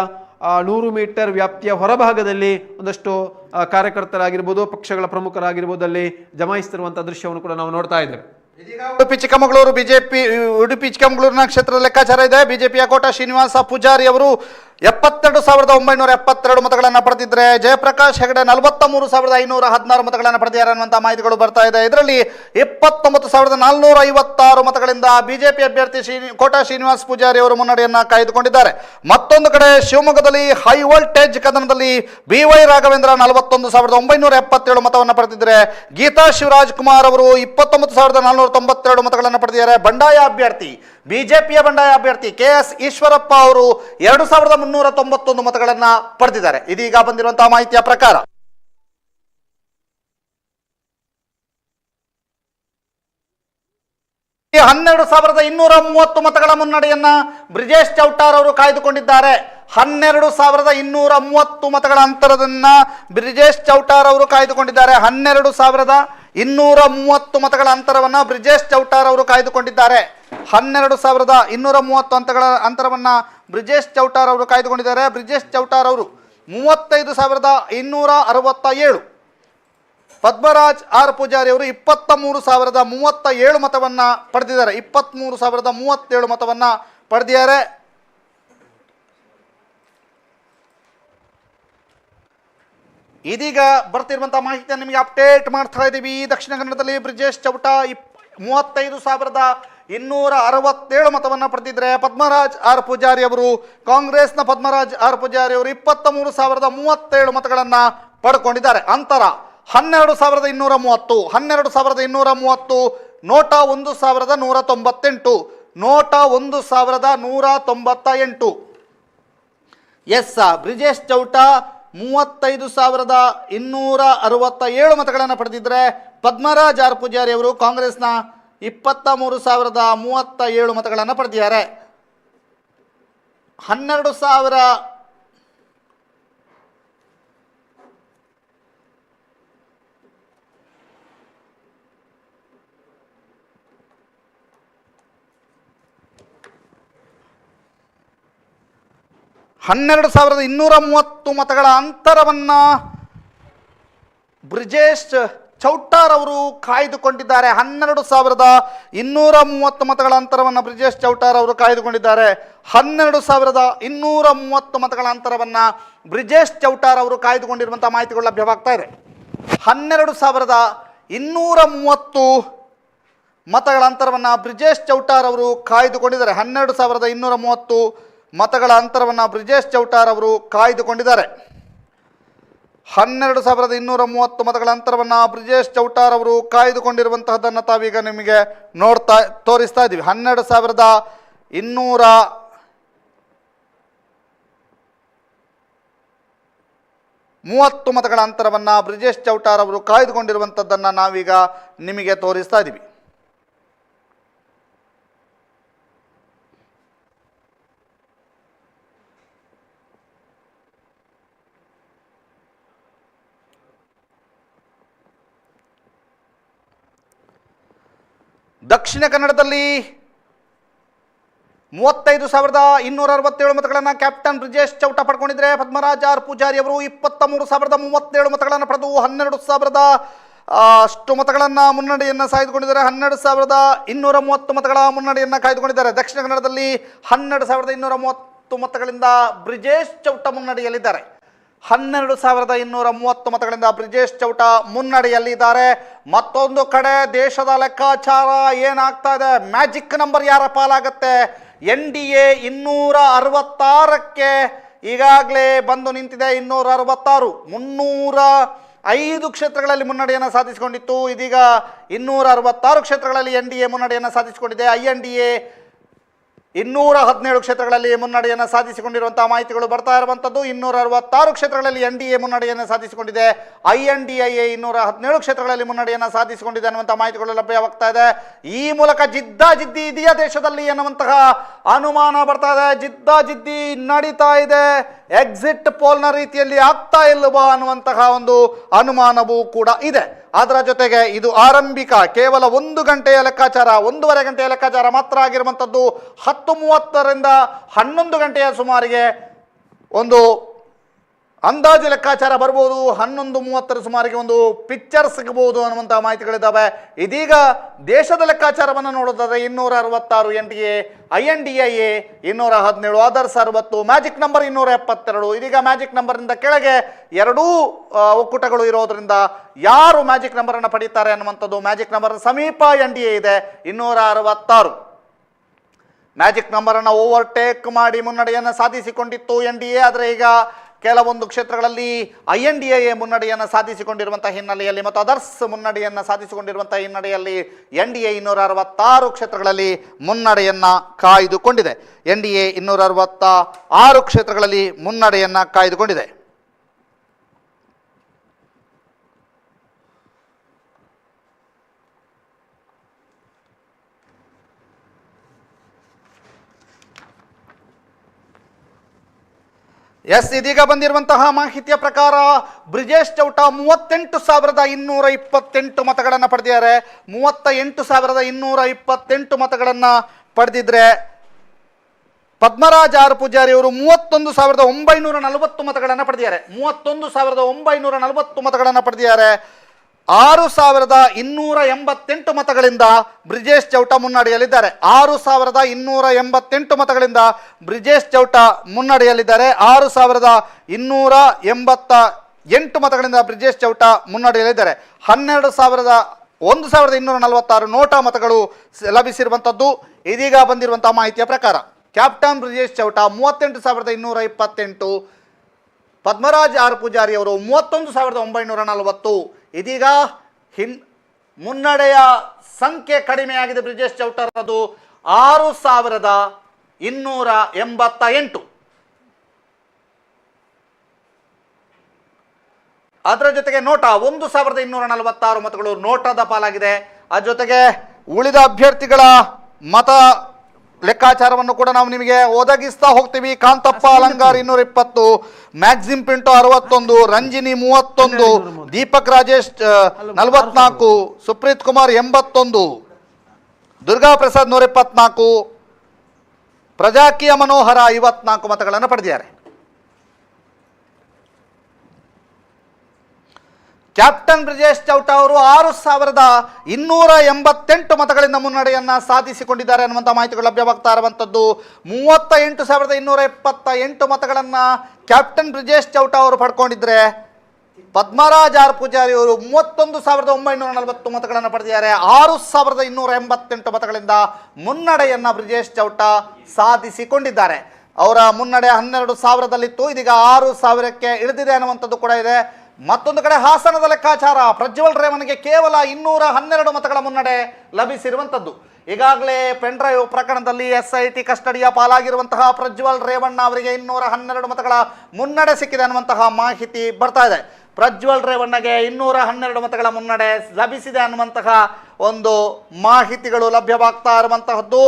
100 ಮೀಟರ್ ವ್ಯಾಪ್ತಿಯ ಹೊರಭಾಗದಲ್ಲಿ ಒಂದಷ್ಟು ಕಾರ್ಯಕರ್ತರಾಗಿರ್ಬೋದು, ಪಕ್ಷಗಳ ಪ್ರಮುಖರಾಗಿರ್ಬೋದು ಅಲ್ಲಿ ಜಮಾಯಿಸ್ತಿರುವಂತಹ ದೃಶ್ಯವನ್ನು ಕೂಡ ನಾವು ನೋಡ್ತಾ ಇದ್ದೇವೆ. ಉಡುಪಿ ಚಿಕ್ಕಮಗಳೂರಿನ ಕ್ಷೇತ್ರದ ಲೆಕ್ಕಾಚಾರ ಇದೆ. ಬಿಜೆಪಿಯ ಕೋಟಾ ಶ್ರೀನಿವಾಸ ಪೂಜಾರಿ ಅವರು 72,972 ಮತಗಳನ್ನು ಪಡೆದಿದ್ರೆ ಜಯಪ್ರಕಾಶ್ ಹೆಗಡೆ 43,516 ಮತಗಳನ್ನು ಪಡೆದಿದ್ದಾರೆ ಅನ್ನುವಂಥ ಮಾಹಿತಿಗಳು ಬರ್ತಾ ಇದೆ. ಇದರಲ್ಲಿ 29,456 ಮತಗಳಿಂದ ಬಿಜೆಪಿ ಅಭ್ಯರ್ಥಿ ಕೋಟಾ ಶ್ರೀನಿವಾಸ್ ಪೂಜಾರಿ ಅವರು ಮುನ್ನಡೆಯನ್ನ ಕಾಯ್ದುಕೊಂಡಿದ್ದಾರೆ. ಮತ್ತೊಂದು ಕಡೆ ಶಿವಮೊಗ್ಗದಲ್ಲಿ ಹೈ ವೋಲ್ಟೇಜ್ ಕದನದಲ್ಲಿ BY ರಾಘವೇಂದ್ರ 41,977 ಮತವನ್ನು ಪಡೆದಿದ್ದಾರೆ. ಗೀತಾ ಶಿವರಾಜ್ ಕುಮಾರ್ ಅವರು 29,492 ಮತಗಳನ್ನು ಪಡೆದಿದ್ದಾರೆ. ಬಂಡಾಯ ಅಭ್ಯರ್ಥಿ ಬಿಜೆಪಿಯ ಬಂಡಾಯ ಅಭ್ಯರ್ಥಿ KS ಈಶ್ವರಪ್ಪ ಅವರು 2,391 ಮತಗಳನ್ನು ಪಡೆದಿದ್ದಾರೆ. ಇದೀಗ ಬಂದಿರುವಂತಹ ಮಾಹಿತಿಯ ಪ್ರಕಾರ 12,230 ಮತಗಳ ಮುನ್ನಡೆಯನ್ನ ಬ್ರಿಜೇಶ್ ಚೌಟಾರ್ ಅವರು ಕಾಯ್ದುಕೊಂಡಿದ್ದಾರೆ. 12,230 ಮತಗಳ ಅಂತರದನ್ನ ಬ್ರಿಜೇಶ್ ಚೌಟಾರ್ ಅವರು ಕಾಯ್ದುಕೊಂಡಿದ್ದಾರೆ. 12,230 ಮತಗಳ ಅಂತರವನ್ನ ಬ್ರಿಜೇಶ್ ಚೌಟಾರ್ ಅವರು ಕಾಯ್ದುಕೊಂಡಿದ್ದಾರೆ. 12,230 ಅಂತರವನ್ನ ಬ್ರಿಜೇಶ್ ಚೌಟಾರ್ ಅವರು ಕಾಯ್ದುಕೊಂಡಿದ್ದಾರೆ. ಬ್ರಿಜೇಶ್ ಚೌಟಾರ್ ಅವರು 35,267, ಪದ್ಮರಾಜ್ ಆರ್ ಪೂಜಾರಿ ಅವರು 23,037 ಮತವನ್ನ ಪಡೆದಿದ್ದಾರೆ. 23,037 ಮತವನ್ನ ಪಡೆದಿದ್ದಾರೆ. ಇದೀಗ ಬರ್ತಿರುವಂತಹ ಮಾಹಿತಿಯನ್ನು ನಿಮಗೆ ಅಪ್ಡೇಟ್ ಮಾಡ್ತಾ ಇದ್ದೀವಿ. ದಕ್ಷಿಣ ಕನ್ನಡದಲ್ಲಿ ಬ್ರಿಜೇಶ್ ಚೌಟ 35,267 ಮತವನ್ನು ಪಡೆದಿದ್ದಾರೆ. ಪದ್ಮರಾಜ್ ಆರ್ ಪೂಜಾರಿ ಅವರು, ಕಾಂಗ್ರೆಸ್ನ ಪದ್ಮರಾಜ್ ಆರ್ ಪೂಜಾರಿ ಅವರು 23,037 ಮತಗಳನ್ನು ಪಡ್ಕೊಂಡಿದ್ದಾರೆ. ಅಂತರ 12,230, 12,230, ನೋಟ 1,198, ನೋಟ 1,198. ಎಸ್, ಬ್ರಿಜೇಶ್ ಚೌಟ 35,267 ಮತಗಳನ್ನು ಪಡೆದಿದ್ದರೆ ಪದ್ಮರಾಜ್ ಆರ್ ಪೂಜಾರಿ ಅವರು ಕಾಂಗ್ರೆಸ್ನ 23,037 ಮತಗಳನ್ನು ಪಡೆದಿದ್ದಾರೆ. 12,000 12,230 ಮತಗಳ ಅಂತರವನ್ನು ಬ್ರಿಜೇಶ್ ಚೌಟಾರ್ ಅವರು ಕಾಯ್ದುಕೊಂಡಿದ್ದಾರೆ. 12,230 ಮತಗಳ ಅಂತರವನ್ನು ಬ್ರಿಜೇಶ್ ಚೌಟಾರ್ ಅವರು ಕಾಯ್ದುಕೊಂಡಿದ್ದಾರೆ. 12,230 ಮತಗಳ ಅಂತರವನ್ನು ಬ್ರಿಜೇಶ್ ಚೌಟಾರ್ ಅವರು ಕಾಯ್ದುಕೊಂಡಿರುವಂಥ ಮಾಹಿತಿಗಳು ಲಭ್ಯವಾಗ್ತಾ ಇದೆ. 12,230 ಮತಗಳ ಅಂತರವನ್ನು ಬ್ರಿಜೇಶ್ ಚೌಟಾರ್ ಅವರು ಕಾಯ್ದುಕೊಂಡಿದ್ದಾರೆ. 12,230 ಮತಗಳ ಅಂತರವನ್ನು ಬ್ರಿಜೇಶ್ ಚೌಟಾರ್ ಅವರು ಕಾಯ್ದುಕೊಂಡಿದ್ದಾರೆ. 12,230 ಮತಗಳ ಅಂತರವನ್ನು ಬ್ರಿಜೇಶ್ ಚೌಟಾರ್ ಅವರು ಕಾಯ್ದುಕೊಂಡಿರುವಂತಹದ್ದನ್ನು ತಾವೀಗ ನಿಮಗೆ ತೋರಿಸ್ತಾ ಇದ್ದೀವಿ. 12,230 ಮತಗಳ ಅಂತರವನ್ನು ಬ್ರಿಜೇಶ್ ಚೌಟಾರ್ ಅವರು ಕಾಯ್ದುಕೊಂಡಿರುವಂಥದ್ದನ್ನು ನಾವೀಗ ನಿಮಗೆ ತೋರಿಸ್ತಾ ಇದ್ದೀವಿ. ದಕ್ಷಿಣ ಕನ್ನಡದಲ್ಲಿ 35,267 ಮತಗಳನ್ನು ಕ್ಯಾಪ್ಟನ್ ಬ್ರಿಜೇಶ್ ಚೌಟ ಪಡ್ಕೊಂಡಿದ್ರೆ ಪದ್ಮರಾಜ್ ಆರ್ ಪೂಜಾರಿ ಅವರು 23,037 ಮತಗಳನ್ನು ಪಡೆದು 12,000 ಅಷ್ಟು ಮತಗಳನ್ನು ಮುನ್ನಡೆಯನ್ನು ಸಾಧಿಸಿಕೊಂಡಿದ್ದಾರೆ. 12,230 ಮತಗಳ ಮುನ್ನಡೆಯನ್ನು ಕಾಯ್ದುಕೊಂಡಿದ್ದಾರೆ. ದಕ್ಷಿಣ ಕನ್ನಡದಲ್ಲಿ 12,230 ಮತಗಳಿಂದ ಬ್ರಿಜೇಶ್ ಚೌಟ ಮುನ್ನಡೆಯಲ್ಲಿದ್ದಾರೆ. 12,230 ಮತಗಳಿಂದ ಬ್ರಿಜೇಶ್ ಚೌಟ ಮುನ್ನಡೆಯಲ್ಲಿದ್ದಾರೆ. ಮತ್ತೊಂದು ಕಡೆ ದೇಶದ ಲೆಕ್ಕಾಚಾರ ಏನಾಗ್ತಾ ಇದೆ, ಮ್ಯಾಜಿಕ್ ನಂಬರ್ ಯಾರ ಪಾಲಾಗುತ್ತೆ? NDA 266ಕ್ಕೆ ಈಗಾಗಲೇ ಬಂದು ನಿಂತಿದೆ. 266, 305 ಕ್ಷೇತ್ರಗಳಲ್ಲಿ ಮುನ್ನಡೆಯನ್ನು ಸಾಧಿಸಿಕೊಂಡಿತ್ತು. ಇದೀಗ 266 ಕ್ಷೇತ್ರಗಳಲ್ಲಿ NDA ಮುನ್ನಡೆಯನ್ನು ಸಾಧಿಸಿಕೊಂಡಿದೆ. INDA 217 ಕ್ಷೇತ್ರಗಳಲ್ಲಿ ಮುನ್ನಡೆಯನ್ನು ಸಾಧಿಸಿಕೊಂಡಿರುವಂತಹ ಮಾಹಿತಿಗಳು ಬರ್ತಾ ಇರುವಂಥದ್ದು. 266 ಕ್ಷೇತ್ರಗಳಲ್ಲಿ NDA ಮುನ್ನಡೆಯನ್ನು ಸಾಧಿಸಿಕೊಂಡಿದೆ. INDIA 217 ಕ್ಷೇತ್ರಗಳಲ್ಲಿ ಮುನ್ನಡೆಯನ್ನು ಸಾಧಿಸಿಕೊಂಡಿದೆ ಅನ್ನುವಂಥ ಮಾಹಿತಿಗಳು ಲಭ್ಯವಾಗ್ತಾ ಇದೆ. ಈ ಮೂಲಕ ಜಿದ್ದಾಜಿದ್ದಿ ಇದೆಯಾ ದೇಶದಲ್ಲಿ ಎನ್ನುವಂತಹ ಅನುಮಾನ ಬರ್ತಾ ಇದೆ. ಜಿದ್ದಾಜಿದ್ದಿ ನಡೀತಾ ಇದೆ. ಎಕ್ಸಿಟ್ ಪೋಲ್ನ ರೀತಿಯಲ್ಲಿ ಆಗ್ತಾ ಇಲ್ಲವಾ ಅನ್ನುವಂತಹ ಒಂದು ಅನುಮಾನವೂ ಕೂಡ ಇದೆ. ಅದರ ಜೊತೆಗೆ ಇದು ಆರಂಭಿಕ ಕೇವಲ 1 ಗಂಟೆಯ ಲೆಕ್ಕಾಚಾರ, 1.5 ಗಂಟೆಯ ಲೆಕ್ಕಾಚಾರ ಮಾತ್ರ ಆಗಿರುವಂಥದ್ದು. 10:30ರಿಂದ 11 ಗಂಟೆಯ ಸುಮಾರಿಗೆ ಒಂದು ಅಂದಾಜು ಲೆಕ್ಕಾಚಾರ ಬರ್ಬೋದು 11:30 ಸುಮಾರಿಗೆ ಒಂದು ಪಿಕ್ಚರ್ ಸಿಗಬಹುದು ಅನ್ನುವಂಥ ಮಾಹಿತಿಗಳಿದ್ದಾವೆ. ಇದೀಗ ದೇಶದ ಲೆಕ್ಕಾಚಾರವನ್ನು ನೋಡೋದಾದ್ರೆ 266 NDA, INDIA 217, others 60, magic number 272. ಇದೀಗ ಮ್ಯಾಜಿಕ್ ನಂಬರ್ನಿಂದ ಕೆಳಗೆ ಎರಡೂ ಒಕ್ಕೂಟಗಳು ಇರೋದ್ರಿಂದ ಯಾರು ಮ್ಯಾಜಿಕ್ ನಂಬರನ್ನು ಪಡೀತಾರೆ ಅನ್ನುವಂಥದ್ದು ಮ್ಯಾಜಿಕ್ ನಂಬರ್ ಸಮೀಪ NDA ಇದೆ 266. ಮ್ಯಾಜಿಕ್ ನಂಬರನ್ನು ಓವರ್ಟೇಕ್ ಮಾಡಿ ಮುನ್ನಡೆಯನ್ನು ಸಾಧಿಸಿಕೊಂಡಿತ್ತು NDA. ಆದರೆ ಈಗ ಕೆಲವೊಂದು ಕ್ಷೇತ್ರಗಳಲ್ಲಿ INDIA ಮುನ್ನಡೆಯನ್ನು ಸಾಧಿಸಿಕೊಂಡಿರುವಂಥ ಹಿನ್ನೆಲೆಯಲ್ಲಿ ಮತ್ತು ಅದರ್ಸ್ ಮುನ್ನಡೆಯನ್ನು ಸಾಧಿಸಿಕೊಂಡಿರುವಂಥ ಹಿನ್ನೆಲೆಯಲ್ಲಿ NDA 266 ಕ್ಷೇತ್ರಗಳಲ್ಲಿ ಮುನ್ನಡೆಯನ್ನು ಕಾಯ್ದುಕೊಂಡಿದೆ. NDA 266 ಕ್ಷೇತ್ರಗಳಲ್ಲಿ ಮುನ್ನಡೆಯನ್ನು ಕಾಯ್ದುಕೊಂಡಿದೆ. ಎಸ್, ಇದೀಗ ಬಂದಿರುವಂತಹ ಮಾಹಿತಿಯ ಪ್ರಕಾರ ಬ್ರಿಜೇಶ್ ಚೌಟ 38,228 ಮತಗಳನ್ನು ಪಡೆದಿದ್ದಾರೆ. 38,228 ಮತಗಳನ್ನು ಪಡೆದಿದ್ರೆ ಪದ್ಮರಾಜ್ ಆರ್ ಪೂಜಾರಿ ಅವರು 31,940 ಮತಗಳನ್ನು ಪಡೆದಿದ್ದಾರೆ. 31,940 ಮತಗಳನ್ನು ಪಡೆದಿದ್ದಾರೆ. 6,288 ಮತಗಳಿಂದ ಬ್ರಿಜೇಶ್ ಚೌಟ ಮುನ್ನಡೆಯಲ್ಲಿದ್ದಾರೆ. 6,288 ಮತಗಳಿಂದ ಬ್ರಿಜೇಶ್ ಚೌಟ ಮುನ್ನಡೆಯಲ್ಲಿದ್ದಾರೆ. 6,288 ಮತಗಳಿಂದ ಬ್ರಿಜೇಶ್ ಚೌಟ ಮುನ್ನಡೆಯಲ್ಲಿದ್ದಾರೆ. 1,246 ನೋಟಾ ಮತಗಳು ಲಭಿಸಿರುವಂಥದ್ದು. ಇದೀಗ ಬಂದಿರುವಂತಹ ಮಾಹಿತಿಯ ಪ್ರಕಾರ ಕ್ಯಾಪ್ಟನ್ ಬ್ರಿಜೇಶ್ ಚೌಟ 38,228, ಪದ್ಮರಾಜ್ ಆರ್ ಪೂಜಾರಿ ಅವರು 31,940. ಇದೀಗ ಮುನ್ನಡೆಯ ಸಂಖ್ಯೆ ಕಡಿಮೆಯಾಗಿದೆ ಬ್ರಿಜೇಶ್ ಚೌಟರದು 6,288. ಅದರ ಜೊತೆಗೆ ನೋಟಾ 1,246 ಮತಗಳು ನೋಟಾದ ಪಾಲಾಗಿದೆ. ಅದರ ಜೊತೆಗೆ ಉಳಿದ ಅಭ್ಯರ್ಥಿಗಳ ಮತ ಲೆಕ್ಕಾಚಾರವನ್ನು ಕೂಡ ನಾವು ನಿಮಗೆ ಒದಗಿಸ್ತಾ ಹೋಗ್ತೀವಿ. ಕಾಂತಪ್ಪ ಅಲಂಗಾರ್ 220, ಮ್ಯಾಕ್ಸಿಮ್ ಪಿಂಟೋ 61, ರಂಜಿನಿ 31, ದೀಪಕ್ ರಾಜೇಶ್ 44, ಸುಪ್ರೀತ್ ಕುಮಾರ್ 81, ದುರ್ಗಾ ಪ್ರಸಾದ್ 124, ಪ್ರಜಾಕೀಯ ಮನೋಹರ 54 ಮತಗಳನ್ನು ಪಡೆದಿದ್ದಾರೆ. ಕ್ಯಾಪ್ಟನ್ ಬ್ರಿಜೇಶ್ ಚೌಟ ಅವರು 6,288 ಮತಗಳಿಂದ ಮುನ್ನಡೆಯನ್ನು ಸಾಧಿಸಿಕೊಂಡಿದ್ದಾರೆ ಅನ್ನುವಂಥ ಮಾಹಿತಿಗಳು ಲಭ್ಯವಾಗ್ತಾ ಇರುವಂಥದ್ದು. 38,228 ಮತಗಳನ್ನು ಕ್ಯಾಪ್ಟನ್ ಬ್ರಿಜೇಶ್ ಚೌಟ ಅವರು ಪಡ್ಕೊಂಡಿದ್ರೆ ಪದ್ಮರಾಜ್ ಆರ್ ಪೂಜಾರಿ ಅವರು 31,940 ಮತಗಳನ್ನು ಪಡೆದಿದ್ದಾರೆ. 6,288 ಮತಗಳಿಂದ ಮುನ್ನಡೆಯನ್ನು ಬ್ರಿಜೇಶ್ ಚೌಟ ಸಾಧಿಸಿಕೊಂಡಿದ್ದಾರೆ. ಅವರ ಮುನ್ನಡೆ 12,000ದಲ್ಲಿತ್ತು, ಇದೀಗ 6,000ಕ್ಕೆ ಇಳಿದಿದೆ ಅನ್ನುವಂಥದ್ದು ಕೂಡ ಇದೆ. ಮತ್ತೊಂದು ಕಡೆ ಹಾಸನದ ಲೆಕ್ಕಾಚಾರ ಪ್ರಜ್ವಲ್ ರೇವಣ್ಣಿಗೆ ಕೇವಲ 212 ಮತಗಳ ಮುನ್ನಡೆ ಲಭಿಸಿರುವಂಥದ್ದು. ಈಗಾಗಲೇ ಪೆನ್ಡ್ರೈವ್ ಪ್ರಕರಣದಲ್ಲಿ SIT ಕಸ್ಟಡಿಯ ಪಾಲಾಗಿರುವಂತಹ ಪ್ರಜ್ವಲ್ ರೇವಣ್ಣ ಅವರಿಗೆ 212 ಮತಗಳ ಮುನ್ನಡೆ ಸಿಕ್ಕಿದೆ ಅನ್ನುವಂತಹ ಮಾಹಿತಿ ಬರ್ತಾ ಇದೆ. ಪ್ರಜ್ವಲ್ ರೇವಣ್ಣಗೆ 212 ಮತಗಳ ಮುನ್ನಡೆ ಲಭಿಸಿದೆ ಅನ್ನುವಂತಹ ಒಂದು ಮಾಹಿತಿಗಳು ಲಭ್ಯವಾಗ್ತಾ ಇರುವಂತಹದ್ದು.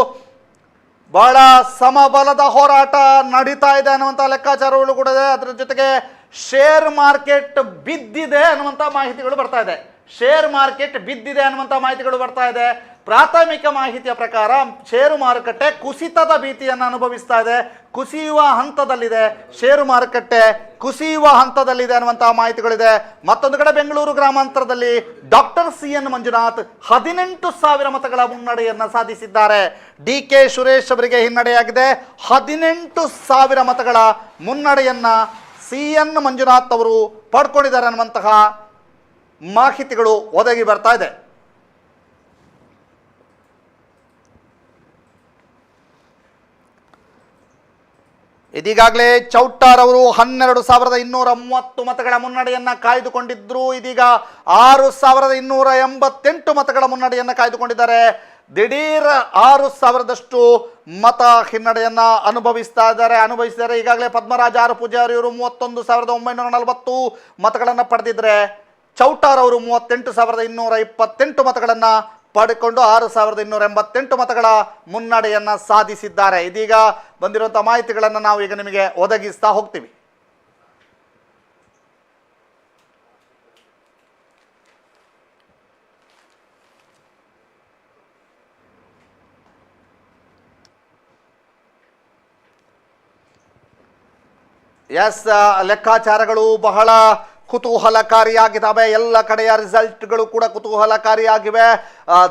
ಬಹಳ ಸಮಬಲದ ಹೋರಾಟ ನಡೀತಾ ಇದೆ ಅನ್ನುವಂಥ ಲೆಕ್ಕಾಚಾರಗಳು ಕೂಡ ಇದೆ. ಅದರ ಜೊತೆಗೆ ಶೇರ್ ಮಾರ್ಕೆಟ್ ಬಿದ್ದಿದೆ ಅನ್ನುವಂಥ ಮಾಹಿತಿಗಳು ಬರ್ತಾ ಇದೆ. ಶೇರ್ ಮಾರ್ಕೆಟ್ ಬಿದ್ದಿದೆ ಅನ್ನುವಂಥ ಮಾಹಿತಿಗಳು ಬರ್ತಾ ಇದೆ. ಪ್ರಾಥಮಿಕ ಮಾಹಿತಿಯ ಪ್ರಕಾರ ಷೇರು ಮಾರುಕಟ್ಟೆ ಕುಸಿತದ ಭೀತಿಯನ್ನು ಅನುಭವಿಸ್ತಾ ಇದೆ, ಕುಸಿಯುವ ಹಂತದಲ್ಲಿದೆ. ಷೇರು ಮಾರುಕಟ್ಟೆ ಕುಸಿಯುವ ಹಂತದಲ್ಲಿದೆ ಅನ್ನುವಂತಹ ಮಾಹಿತಿಗಳಿದೆ. ಮತ್ತೊಂದು ಕಡೆ ಬೆಂಗಳೂರು ಗ್ರಾಮಾಂತರದಲ್ಲಿ ಡಾಕ್ಟರ್ CN ಮಂಜುನಾಥ್ 18,000 ಮತಗಳ ಮುನ್ನಡೆಯನ್ನು ಸಾಧಿಸಿದ್ದಾರೆ. DK ಸುರೇಶ್ ಅವರಿಗೆ ಹಿನ್ನಡೆಯಾಗಿದೆ. 18,000 ಮತಗಳ ಮುನ್ನಡೆಯನ್ನ CN ಮಂಜುನಾಥ್ ಅವರು ಪಡ್ಕೊಂಡಿದ್ದಾರೆ ಅನ್ನುವಂತಹ ಮಾಹಿತಿಗಳು ಒದಗಿ ಬರ್ತಾ ಇದೆ. ಇದೀಗಾಗಲೇ ಚೌಟಾರ್ ಅವರು 12,230 ಮತಗಳ ಮುನ್ನಡೆಯನ್ನು ಕಾಯ್ದುಕೊಂಡಿದ್ರು. ಇದೀಗ 6,288 ಮತಗಳ ಮುನ್ನಡೆಯನ್ನು ಕಾಯ್ದುಕೊಂಡಿದ್ದಾರೆ. ದಿಢೀರ್ 6,000ದಷ್ಟು ಮತ ಹಿನ್ನಡೆಯನ್ನು ಅನುಭವಿಸಿದ್ದಾರೆ. ಈಗಾಗಲೇ ಪದ್ಮರಾಜ್ ಆರ್ ಪೂಜಾರಿ ಅವರು 31,940 ಮತಗಳನ್ನು ಪಡೆದಿದ್ರೆ ಚೌಟಾರ್ ಅವರು 38,228 ಮತಗಳನ್ನು ಪಡೆದುಕೊಂಡು 6,288 ಮತಗಳ ಮುನ್ನಡೆಯನ್ನು ಸಾಧಿಸಿದ್ದಾರೆ. ಇದೀಗ ಬಂದಿರುವಂಥ ಮಾಹಿತಿಗಳನ್ನು ನಾವು ಈಗ ನಿಮಗೆ ಒದಗಿಸ್ತಾ ಹೋಗ್ತೀವಿ. ಎಸ್, ಲೆಕ್ಕಾಚಾರಗಳು ಬಹಳ ಕುತೂಹಲಕಾರಿಯಾಗಿದ್ದಾವೆ. ಎಲ್ಲ ಕಡೆಯ ರಿಸಲ್ಟ್ಗಳು ಕೂಡ ಕುತೂಹಲಕಾರಿಯಾಗಿವೆ.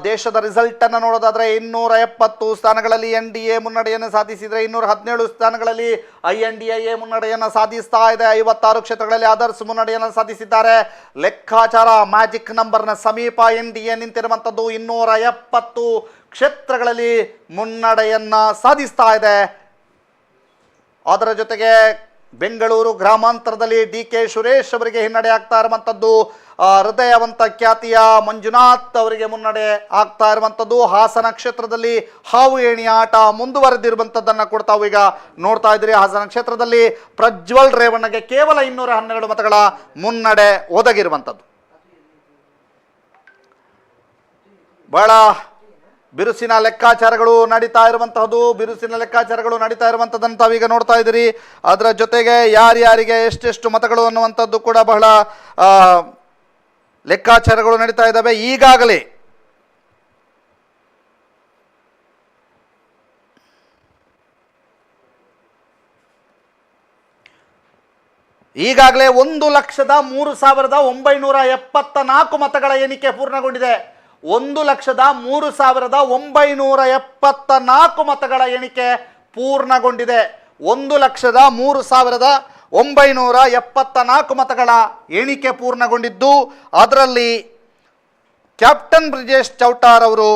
ದೇಶದ ರಿಸಲ್ಟ್ ಅನ್ನು ನೋಡೋದಾದ್ರೆ 270 ಸ್ಥಾನಗಳಲ್ಲಿ NDA ಮುನ್ನಡೆಯನ್ನು ಸಾಧಿಸಿದರೆ 217 ಸ್ಥಾನಗಳಲ್ಲಿ INDIA ಮುನ್ನಡೆಯನ್ನು ಸಾಧಿಸ್ತಾ ಇದೆ. 56 ಕ್ಷೇತ್ರಗಳಲ್ಲಿ ಅದರ್ಸ್ ಮುನ್ನಡೆಯನ್ನು ಸಾಧಿಸಿದ್ದಾರೆ. ಲೆಕ್ಕಾಚಾರ ಮ್ಯಾಜಿಕ್ ನಂಬರ್ನ ಸಮೀಪ NDA ನಿಂತಿರುವಂಥದ್ದು 270 ಕ್ಷೇತ್ರಗಳಲ್ಲಿ ಮುನ್ನಡೆಯನ್ನು ಸಾಧಿಸ್ತಾ ಇದೆ. ಅದರ ಜೊತೆಗೆ ಬೆಂಗಳೂರು ಗ್ರಾಮಾಂತರದಲ್ಲಿ DK ಸುರೇಶ್ ಅವರಿಗೆ ಹಿನ್ನಡೆ ಆಗ್ತಾ ಇರುವಂಥದ್ದು. ಹೃದಯವಂತ ಖ್ಯಾತಿಯ ಮಂಜುನಾಥ್ ಅವರಿಗೆ ಮುನ್ನಡೆ ಆಗ್ತಾ ಇರುವಂಥದ್ದು. ಹಾಸನ ಕ್ಷೇತ್ರದಲ್ಲಿ ಹಾವು ಏಣಿ ಆಟ ಮುಂದುವರೆದಿರುವಂಥದ್ದನ್ನು ಕೂಡ ತಾವು ಈಗ ನೋಡ್ತಾ ಇದ್ದೀರಿ. ಹಾಸನ ಕ್ಷೇತ್ರದಲ್ಲಿ ಪ್ರಜ್ವಲ್ ರೇವಣ್ಣಗೆ ಕೇವಲ 212 ಮತಗಳ ಮುನ್ನಡೆ ಒದಗಿರುವಂಥದ್ದು. ಬಹಳ ಬಿರುಸಿನ ಲೆಕ್ಕಾಚಾರಗಳು ನಡೀತಾ ಇರುವಂಥದ್ದನ್ನು ತಾವೀಗ ನೋಡ್ತಾ ಇದ್ದೀರಿ. ಅದರ ಜೊತೆಗೆ ಯಾರ್ಯಾರಿಗೆ ಎಷ್ಟೆಷ್ಟು ಮತಗಳು ಅನ್ನುವಂಥದ್ದು ಕೂಡ ಬಹಳ ಲೆಕ್ಕಾಚಾರಗಳು ನಡೀತಾ ಇದ್ದಾವೆ. ಈಗಾಗಲೇ 1,03,974 ಮತಗಳ ಎಣಿಕೆ ಪೂರ್ಣಗೊಂಡಿದೆ. 1,03,974 ಮತಗಳ ಎಣಿಕೆ ಪೂರ್ಣಗೊಂಡಿದೆ. 1,03,974 ಮತಗಳ ಎಣಿಕೆ ಪೂರ್ಣಗೊಂಡಿದ್ದು ಅದರಲ್ಲಿ ಕ್ಯಾಪ್ಟನ್ ಬ್ರಿಜೇಶ್ ಚೌಟಾರ್ ಅವರು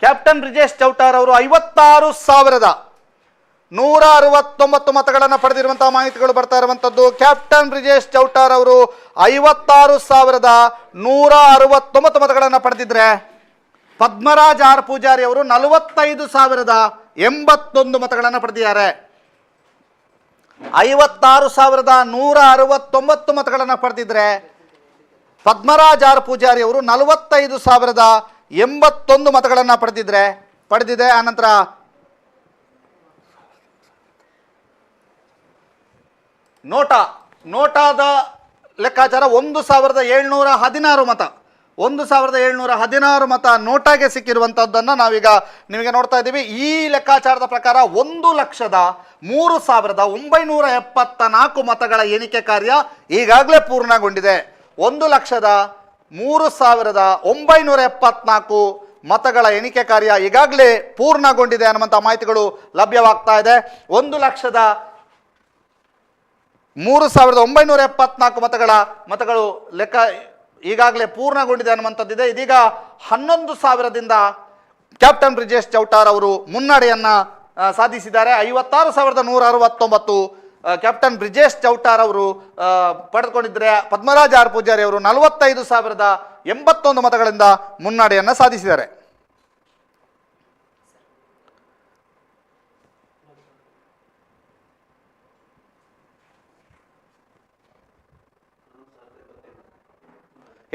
ಕ್ಯಾಪ್ಟನ್ ಬ್ರಿಜೇಶ್ ಚೌಟಾರ್ ಅವರು 56,169 ಮತಗಳನ್ನು ಪಡೆದಿರುವಂತಹ ಮಾಹಿತಿಗಳು ಬರ್ತಾ ಇರುವಂತದ್ದು. ಕ್ಯಾಪ್ಟನ್ ಬ್ರಿಜೇಶ್ ಚೌಟಾರ್ ಅವರು 56,169 ಮತಗಳನ್ನು ಪಡೆದಿದ್ರೆ ಪದ್ಮರಾಜ್ ಆರ್ ಪೂಜಾರಿ ಅವರು 45,081 ಮತಗಳನ್ನು ಪಡೆದಿದ್ದಾರೆ. 56,169 ಮತಗಳನ್ನು ಪಡೆದಿದ್ರೆ ಪದ್ಮರಾಜ್ ಆರ್ ಪೂಜಾರಿ ಅವರು 45,081 ಮತಗಳನ್ನು ಪಡೆದಿದೆ. ಆನಂತರ ನೋಟಾದ ಲೆಕ್ಕಾಚಾರ 1,716 ಮತ ನೋಟಾಗೆ ಸಿಕ್ಕಿರುವಂಥದ್ದನ್ನು ನಾವೀಗ ನಿಮಗೆ ನೋಡ್ತಾ ಇದ್ದೀವಿ. ಈ ಲೆಕ್ಕಾಚಾರದ ಪ್ರಕಾರ 1,03,974 ಮತಗಳ ಎಣಿಕೆ ಕಾರ್ಯ ಈಗಾಗಲೇ ಪೂರ್ಣಗೊಂಡಿದೆ. 1,03,974 ಮತಗಳ ಎಣಿಕೆ ಕಾರ್ಯ ಈಗಾಗಲೇ ಪೂರ್ಣಗೊಂಡಿದೆ ಅನ್ನುವಂಥ ಮಾಹಿತಿಗಳು ಲಭ್ಯವಾಗ್ತಾ ಇದೆ. 1,03,974 ಮತಗಳು ಲೆಕ್ಕ ಈಗಾಗಲೇ ಪೂರ್ಣಗೊಂಡಿದೆ ಅನ್ನುವಂಥದ್ದಿದೆ. ಇದೀಗ 11,000ದಿಂದ ಕ್ಯಾಪ್ಟನ್ ಬ್ರಿಜೇಶ್ ಚೌಟಾರ್ ಅವರು ಮುನ್ನಡೆಯನ್ನು ಸಾಧಿಸಿದ್ದಾರೆ. 56,169 ಕ್ಯಾಪ್ಟನ್ ಬ್ರಿಜೇಶ್ ಚೌಟಾರ್ ಅವರು ಪಡೆದುಕೊಂಡಿದ್ದರೆ ಪದ್ಮರಾಜ್ ಆರ್ ಪೂಜಾರಿ ಅವರು 45,081 ಮತಗಳಿಂದ ಮುನ್ನಡೆಯನ್ನು ಸಾಧಿಸಿದ್ದಾರೆ.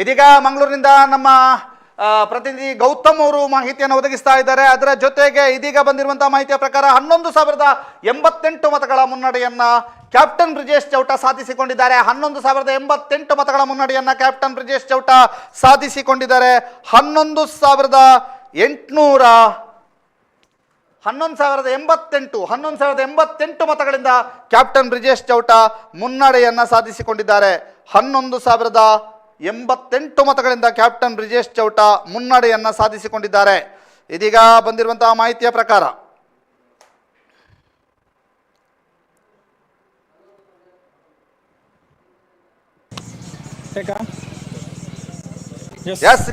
ಇದೀಗ ಮಂಗಳೂರಿನಿಂದ ನಮ್ಮ ಪ್ರತಿನಿಧಿ ಗೌತಮ್ ಅವರು ಮಾಹಿತಿಯನ್ನು ಒದಗಿಸ್ತಾ ಇದ್ದಾರೆ. ಅದರ ಜೊತೆಗೆ ಇದೀಗ ಬಂದಿರುವಂತಹ ಮಾಹಿತಿಯ ಪ್ರಕಾರ 11,088 ಮತಗಳ ಮುನ್ನಡೆಯನ್ನ ಕ್ಯಾಪ್ಟನ್ ಬ್ರಿಜೇಶ್ ಚೌಟ ಸಾಧಿಸಿಕೊಂಡಿದ್ದಾರೆ. 11,088 ಮತಗಳ ಮುನ್ನಡೆಯನ್ನ ಕ್ಯಾಪ್ಟನ್ ಬ್ರಿಜೇಶ್ ಚೌಟ ಸಾಧಿಸಿಕೊಂಡಿದ್ದಾರೆ. 11,088 ಮತಗಳಿಂದ ಕ್ಯಾಪ್ಟನ್ ಬ್ರಿಜೇಶ್ ಚೌಟ ಮುನ್ನಡೆಯನ್ನ ಸಾಧಿಸಿಕೊಂಡಿದ್ದಾರೆ. 11,088 ಮತಗಳಿಂದ ಕ್ಯಾಪ್ಟನ್ ಬ್ರಿಜೇಶ್ ಚೌಟ ಮುನ್ನಡೆಯನ್ನು ಸಾಧಿಸಿಕೊಂಡಿದ್ದಾರೆ. ಇದೀಗ ಬಂದಿರುವಂತಹ ಮಾಹಿತಿಯ ಪ್ರಕಾರ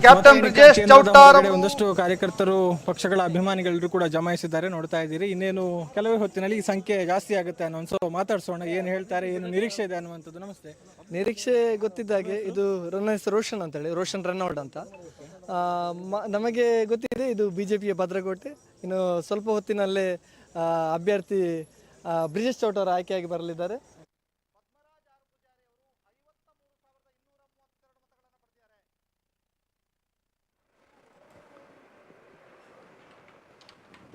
ಕ್ಯಾಪ್ಟನ್ ಬ್ರಿಜೇಶ್ ಚೌಟಾರ್ ಒಂದಷ್ಟು ಕಾರ್ಯಕರ್ತರು ಪಕ್ಷಗಳ ಅಭಿಮಾನಿಗಳೆಲ್ಲರೂ ಕೂಡ ಜಮಾಯಿಸಿದ್ದಾರೆ, ನೋಡ್ತಾ ಇದ್ದೀರಿ. ಇನ್ನೇನು ಕೆಲವೇ ಹೊತ್ತಿನಲ್ಲಿ ಈ ಸಂಖ್ಯೆ ಜಾಸ್ತಿ ಆಗುತ್ತೆ ಅನ್ನೋ ಮಾತಾಡ್ಸೋಣ. ಏನು ಹೇಳ್ತಾರೆ, ಏನು ನಿರೀಕ್ಷೆ ಇದೆ ಅನ್ನುವಂಥದ್ದು. ನಮಸ್ತೆ. ನಿರೀಕ್ಷೆ ಗೊತ್ತಿದ್ದಾಗೆ ಇದು ನನ್ನ ಹೆಸರು ರೋಷನ್ ಅಂತೇಳಿ, ರೋಷನ್ ರನ್ನೌಡ್ ಅಂತ. ನಮಗೆ ಗೊತ್ತಿದೆ ಇದು BJPಯ ಭದ್ರಕೋಟೆ. ಇನ್ನು ಸ್ವಲ್ಪ ಹೊತ್ತಿನಲ್ಲೇ ಅಭ್ಯರ್ಥಿ ಬ್ರಿಜೇಶ್ ಚೌಟಾರ್ ಆಯ್ಕೆಯಾಗಿ ಬರಲಿದ್ದಾರೆ.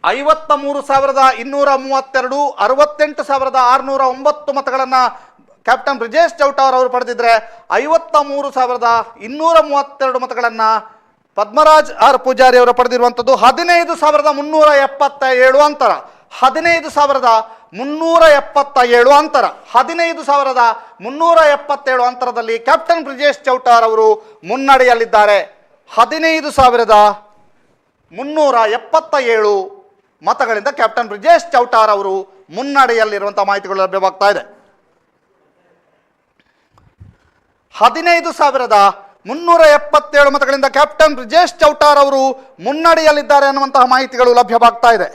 53,232, 68,609 ಮತಗಳನ್ನು ಕ್ಯಾಪ್ಟನ್ ಬ್ರಿಜೇಶ್ ಚೌಟಾರ್ ಅವರು ಪಡೆದಿದ್ರೆ 53,232 ಮತಗಳನ್ನು ಪದ್ಮರಾಜ್ ಆರ್ ಪೂಜಾರಿ ಅವರು ಪಡೆದಿರುವಂಥದ್ದು 15,377 ಅಂತರ. 15,377 ಅಂತರ. 15,377 ಅಂತರದಲ್ಲಿ ಕ್ಯಾಪ್ಟನ್ ಬ್ರಿಜೇಶ್ ಚೌಟಾರ್ ಅವರು ಮುನ್ನಡೆಯಲ್ಲಿದ್ದಾರೆ. 15,377 ಮತಗಳಿಂದ ಕ್ಯಾಪ್ಟನ್ ಬ್ರಿಜೇಶ್ ಚೌಟಾರ್ ಅವರು ಮುನ್ನಡೆಯಲ್ಲಿರುವಂತಹ ಮಾಹಿತಿಗಳು ಲಭ್ಯವಾಗ್ತಾ ಇದೆ. 15,377 ಮತಗಳಿಂದ ಕ್ಯಾಪ್ಟನ್ ಬ್ರಿಜೇಶ್ ಚೌಟಾರ್ ಅವರು ಮುನ್ನಡೆಯಲ್ಲಿದ್ದಾರೆ ಅನ್ನುವಂತಹ ಮಾಹಿತಿಗಳು ಲಭ್ಯವಾಗ್ತಾ ಇದೆ.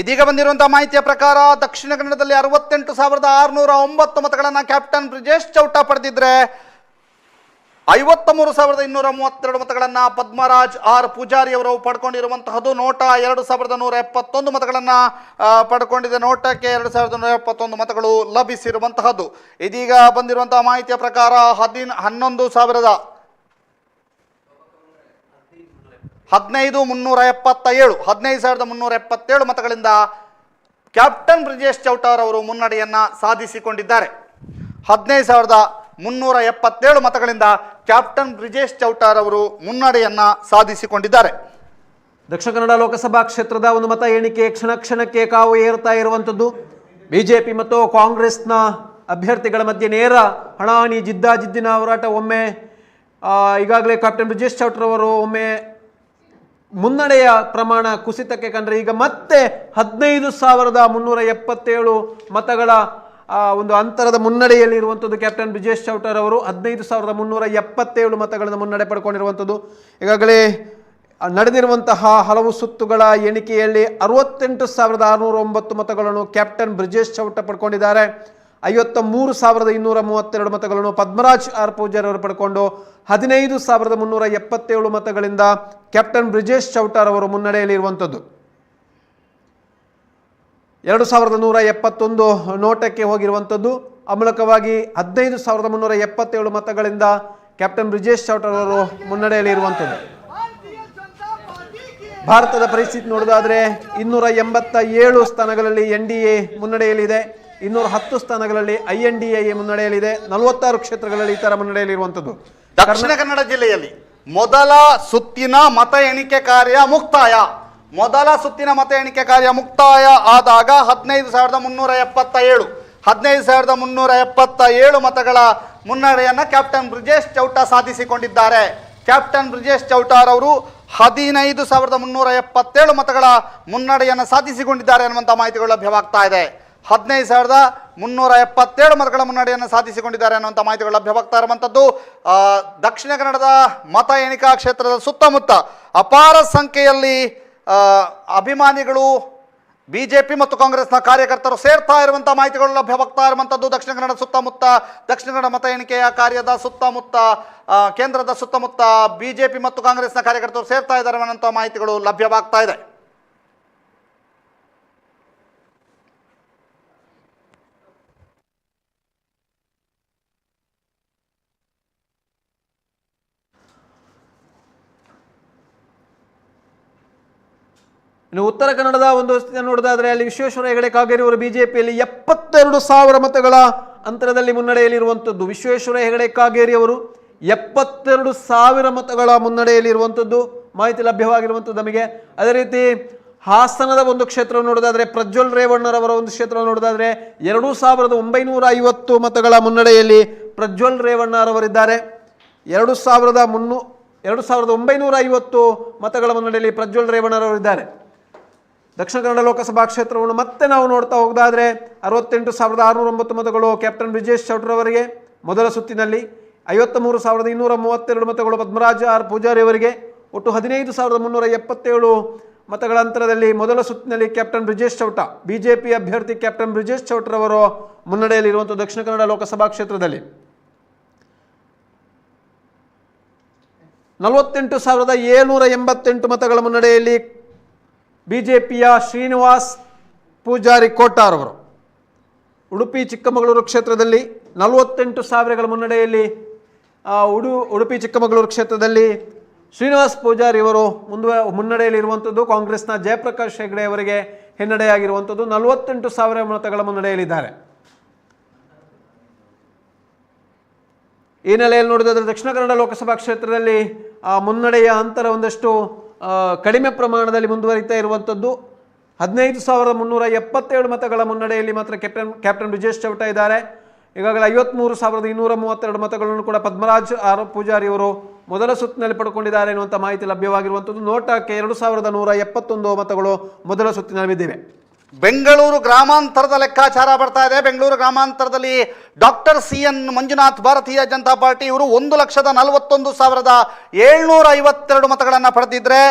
ಇದೀಗ ಬಂದಿರುವಂತಹ ಮಾಹಿತಿಯ ಪ್ರಕಾರ ದಕ್ಷಿಣ ಕನ್ನಡದಲ್ಲಿ 68,609 ಮತಗಳನ್ನು ಕ್ಯಾಪ್ಟನ್ ಬ್ರಿಜೇಶ್ ಚೌಟಾ ಪಡೆದಿದ್ರೆ 53,232 ಮತಗಳನ್ನು ಪದ್ಮರಾಜ್ ಆರ್ ಪೂಜಾರಿ ಅವರು ಪಡ್ಕೊಂಡಿರುವಂತಹದ್ದು. ನೋಟ 2,171 ಮತಗಳನ್ನು ಪಡ್ಕೊಂಡಿದೆ. ನೋಟಕ್ಕೆ 2,171 ಮತಗಳು ಲಭಿಸಿರುವಂತಹದ್ದು. ಇದೀಗ ಬಂದಿರುವಂತಹ ಮಾಹಿತಿಯ ಪ್ರಕಾರ 15,377 ಮತಗಳಿಂದ ಕ್ಯಾಪ್ಟನ್ ಬ್ರಿಜೇಶ್ ಚೌಟಾರ್ ಅವರು ಮುನ್ನಡೆಯನ್ನು ಸಾಧಿಸಿಕೊಂಡಿದ್ದಾರೆ. 15,377 ಮತಗಳಿಂದ ಕ್ಯಾಪ್ಟನ್ ಬ್ರಿಜೇಶ್ ಚೌಟಾರ್ ಅವರು ಮುನ್ನಡೆಯನ್ನು ಸಾಧಿಸಿಕೊಂಡಿದ್ದಾರೆ. ದಕ್ಷಿಣ ಕನ್ನಡ ಲೋಕಸಭಾ ಕ್ಷೇತ್ರದ ಒಂದು ಮತ ಎಣಿಕೆ ಕ್ಷಣ ಕ್ಷಣಕ್ಕೆ ಕಾವು ಏರ್ತಾ ಇರುವಂಥದ್ದು. ಬಿಜೆಪಿ ಮತ್ತು ಕಾಂಗ್ರೆಸ್ನ ಅಭ್ಯರ್ಥಿಗಳ ಮಧ್ಯೆ ನೇರ ಹಣಾಹಣಿ ಜಿದ್ದಾಜಿದ್ದಿನ ಹೋರಾಟ. ಒಮ್ಮೆ ಈಗಾಗಲೇ ಕ್ಯಾಪ್ಟನ್ ಬ್ರಿಜೇಶ್ ಚೌಟಾರ್ ಅವರು ಒಮ್ಮೆ ಮುನ್ನಡೆಯ ಪ್ರಮಾಣ ಕುಸಿತಕ್ಕೆ ಕಂಡ್ರೆ ಈಗ ಮತ್ತೆ 15,377 ಮತಗಳ ಒಂದು ಅಂತರದ ಮುನ್ನಡೆಯಲ್ಲಿ ಇರುವಂಥದ್ದು ಕ್ಯಾಪ್ಟನ್ ಬ್ರಿಜೇಶ್ ಚೌಟಾರ್ ಅವರು. 15,377 ಮತಗಳನ್ನು ಮುನ್ನಡೆ ಪಡ್ಕೊಂಡಿರುವಂಥದ್ದು. ಈಗಾಗಲೇ ನಡೆದಿರುವಂತಹ ಹಲವು ಸುತ್ತುಗಳ ಎಣಿಕೆಯಲ್ಲಿ 68,609 ಮತಗಳನ್ನು ಕ್ಯಾಪ್ಟನ್ ಬ್ರಿಜೇಶ್ ಚೌಟಾ ಪಡ್ಕೊಂಡಿದ್ದಾರೆ. 53,232 ಮತಗಳನ್ನು ಪದ್ಮರಾಜ್ ಆರ್ ಪೂಜಾರಿ ಅವರು ಪಡ್ಕೊಂಡು 15,377 ಮತಗಳಿಂದ ಕ್ಯಾಪ್ಟನ್ ಬ್ರಿಜೇಶ್ ಚೌಟಾರ್ ಅವರು ಮುನ್ನಡೆಯಲ್ಲಿರುವಂಥದ್ದು. 2,171 ನೋಟಕ್ಕೆ ಹೋಗಿರುವಂಥದ್ದು. ಆ ಮೂಲಕವಾಗಿ 15,377 ಮತಗಳಿಂದ ಕ್ಯಾಪ್ಟನ್ ಬ್ರಿಜೇಶ್ ಚೌಟಾರ್ ಅವರು ಮುನ್ನಡೆಯಲ್ಲಿರುವಂಥದ್ದು. ಭಾರತದ ಪರಿಸ್ಥಿತಿ ನೋಡೋದಾದ್ರೆ 287 ಸ್ಥಾನಗಳಲ್ಲಿ NDA ಮುನ್ನಡೆಯಲ್ಲಿದೆ. 210 ಸ್ಥಾನಗಳಲ್ಲಿ INDA ಮುನ್ನಡೆಯಲ್ಲಿದೆ. 46 ಕ್ಷೇತ್ರಗಳಲ್ಲಿ ಈ ತರ ಮುನ್ನಡೆಯಲ್ಲಿರುವಂಥದ್ದು. ದಕ್ಷಿಣ ಕನ್ನಡ ಜಿಲ್ಲೆಯಲ್ಲಿ ಮೊದಲ ಸುತ್ತಿನ ಮತ ಎಣಿಕೆ ಕಾರ್ಯ ಮುಕ್ತಾಯ ಆದಾಗ 15,377 ಮತಗಳ ಮುನ್ನಡೆಯನ್ನು ಕ್ಯಾಪ್ಟನ್ ಬ್ರಿಜೇಶ್ ಚೌಟಾ ಸಾಧಿಸಿಕೊಂಡಿದ್ದಾರೆ. ಕ್ಯಾಪ್ಟನ್ ಬ್ರಿಜೇಶ್ ಚೌಟಾರ್ ಅವರು 15,377 ಮತಗಳ ಮುನ್ನಡೆಯನ್ನು ಸಾಧಿಸಿಕೊಂಡಿದ್ದಾರೆ ಅನ್ನುವಂಥ ಮಾಹಿತಿಗಳು ಲಭ್ಯವಾಗ್ತಾ ಇದೆ. 15,377 ಮತಗಳ ಮುನ್ನಡೆಯನ್ನು ಸಾಧಿಸಿಕೊಂಡಿದ್ದಾರೆ ಅನ್ನುವಂಥ ಮಾಹಿತಿಗಳು ಲಭ್ಯವಾಗ್ತಾ ಇರುವಂಥದ್ದು. ದಕ್ಷಿಣ ಕನ್ನಡದ ಮತ ಎಣಿಕಾ ಕ್ಷೇತ್ರದ ಸುತ್ತಮುತ್ತ ಅಪಾರ ಸಂಖ್ಯೆಯಲ್ಲಿ ಅಭಿಮಾನಿಗಳು, ಬಿಜೆಪಿ ಮತ್ತು ಕಾಂಗ್ರೆಸ್ನ ಕಾರ್ಯಕರ್ತರು ಸೇರ್ತಾ ಇರುವಂಥ ಮಾಹಿತಿಗಳು ಲಭ್ಯವಾಗ್ತಾ ಇರುವಂಥದ್ದು. ದಕ್ಷಿಣ ಕನ್ನಡ ಮತ ಎಣಿಕೆಯ ಕಾರ್ಯದ ಸುತ್ತಮುತ್ತ, ಕೇಂದ್ರದ ಸುತ್ತಮುತ್ತ ಬಿಜೆಪಿ ಮತ್ತು ಕಾಂಗ್ರೆಸ್ನ ಕಾರ್ಯಕರ್ತರು ಸೇರ್ತಾ ಇದ್ದಾರೆ ಅನ್ನುವಂಥ ಮಾಹಿತಿಗಳು ಲಭ್ಯವಾಗ್ತಾ ಇದೆ. ಇನ್ನು ಉತ್ತರ ಕನ್ನಡದ ಒಂದು ನೋಡೋದಾದ್ರೆ ಅಲ್ಲಿ ವಿಶ್ವೇಶ್ವರ ಹೆಗಡೆ ಕಾಗೇರಿ ಅವರು ಬಿಜೆಪಿಯಲ್ಲಿ 72,000 ಮತಗಳ ಅಂತರದಲ್ಲಿ ಮುನ್ನಡೆಯಲ್ಲಿರುವಂಥದ್ದು. ವಿಶ್ವೇಶ್ವರ ಹೆಗಡೆ ಕಾಗೇರಿ ಅವರು 72,000 ಮತಗಳ ಮುನ್ನಡೆಯಲ್ಲಿರುವಂಥದ್ದು ಮಾಹಿತಿ ಲಭ್ಯವಾಗಿರುವಂಥದ್ದು ನಮಗೆ. ಅದೇ ರೀತಿ ಹಾಸನದ ಒಂದು ಕ್ಷೇತ್ರವನ್ನು ನೋಡೋದಾದ್ರೆ ಪ್ರಜ್ವಲ್ ರೇವಣ್ಣರವರ ಒಂದು ಕ್ಷೇತ್ರವನ್ನು ನೋಡೋದಾದ್ರೆ 2,950 ಮತಗಳ ಮುನ್ನಡೆಯಲ್ಲಿ ಪ್ರಜ್ವಲ್ ರೇವಣ್ಣರವರಿದ್ದಾರೆ. 2,300 2950 ಮತಗಳ ಮುನ್ನಡೆಯಲ್ಲಿ ಪ್ರಜ್ವಲ್ ರೇವಣ್ಣರವರಿದ್ದಾರೆ. ದಕ್ಷಿಣ ಕನ್ನಡ ಲೋಕಸಭಾ ಕ್ಷೇತ್ರವನ್ನು ಮತ್ತೆ ನಾವು ನೋಡ್ತಾ ಹೋಗೋದಾದರೆ 68,609 ಮತಗಳು ಕ್ಯಾಪ್ಟನ್ ಬ್ರಿಜೇಶ್ ಚೌಟ್ರವರಿಗೆ ಮೊದಲ ಸುತ್ತಿನಲ್ಲಿ, 53,232 ಮತಗಳು ಪದ್ಮರಾಜ ಆರ್ ಪೂಜಾರಿ ಅವರಿಗೆ, ಒಟ್ಟು 15,377 ಮತಗಳ ಅಂತರದಲ್ಲಿ ಮೊದಲ ಸುತ್ತಿನಲ್ಲಿ ಕ್ಯಾಪ್ಟನ್ ಬ್ರಿಜೇಶ್ ಚೌಟ ಬಿಜೆಪಿ ಅಭ್ಯರ್ಥಿ ಕ್ಯಾಪ್ಟನ್ ಬ್ರಿಜೇಶ್ ಚೌಟ್ರವರು ಮುನ್ನಡೆಯಲ್ಲಿರುವಂಥ ದಕ್ಷಿಣ ಕನ್ನಡ ಲೋಕಸಭಾ ಕ್ಷೇತ್ರದಲ್ಲಿ 48,788 ಮತಗಳ ಮುನ್ನಡೆಯಲ್ಲಿ ಬಿಜೆಪಿಯ ಶ್ರೀನಿವಾಸ್ ಪೂಜಾರಿ ಕೋಟಾರವರು. ಉಡುಪಿ ಚಿಕ್ಕಮಗಳೂರು ಕ್ಷೇತ್ರದಲ್ಲಿ 48,000ಗಳ ಮುನ್ನಡೆಯಲ್ಲಿ ಉಡುಪಿ ಚಿಕ್ಕಮಗಳೂರು ಕ್ಷೇತ್ರದಲ್ಲಿ ಶ್ರೀನಿವಾಸ್ ಪೂಜಾರಿ ಅವರು ಮುನ್ನಡೆಯಲ್ಲಿರುವಂಥದ್ದು. ಕಾಂಗ್ರೆಸ್ನ ಜಯಪ್ರಕಾಶ್ ಹೆಗ್ಡೆ ಅವರಿಗೆ ಹಿನ್ನಡೆಯಾಗಿರುವಂಥದ್ದು. 48,000 ಮತಗಳ ಮುನ್ನಡೆಯಲ್ಲಿದ್ದಾರೆ. ಈ ನೆಲೆಯಲ್ಲಿ ನೋಡಿದರೆ ದಕ್ಷಿಣ ಕನ್ನಡ ಲೋಕಸಭಾ ಕ್ಷೇತ್ರದಲ್ಲಿ ಮುನ್ನಡೆಯ ಅಂತರ ಒಂದಷ್ಟು ಕಡಿಮೆ ಪ್ರಮಾಣದಲ್ಲಿ ಮುಂದುವರಿತಾ ಇರುವಂಥದ್ದು. 15,377 ಮತಗಳ ಮುನ್ನಡೆಯಲ್ಲಿ ಮಾತ್ರ ಕ್ಯಾಪ್ಟನ್ ಬ್ರಿಜೇಶ್ ಚೌಟ ಇದ್ದಾರೆ. ಈಗಾಗಲೇ 53,232 ಮತಗಳನ್ನು ಕೂಡ ಪದ್ಮರಾಜ್ ಆರ್ ಪೂಜಾರಿ ಅವರು ಮೊದಲ ಸುತ್ತಿನಲ್ಲಿ ಪಡ್ಕೊಂಡಿದ್ದಾರೆ ಎನ್ನುವಂಥ ಮಾಹಿತಿ ಲಭ್ಯವಾಗಿರುವಂಥದ್ದು. ನೋಟಕ್ಕೆ 2,171 ಮತಗಳು ಮೊದಲ ಸುತ್ತಿನಲ್ಲಿ ಬಿದ್ದಿವೆ. ಬೆಂಗಳೂರು ಗ್ರಾಮಾಂತರದ ಲೆಕ್ಕಾಚಾರ ಬರ್ತಾ ಇದೆ. ಬೆಂಗಳೂರು ಗ್ರಾಮಾಂತರದಲ್ಲಿ ಡಾಕ್ಟರ್ CN ಮಂಜುನಾಥ್ ಭಾರತೀಯ ಜನತಾ ಪಾರ್ಟಿ ಇವರು 1,41,752 ಮತಗಳನ್ನು ಪಡೆದಿದ್ರೆ,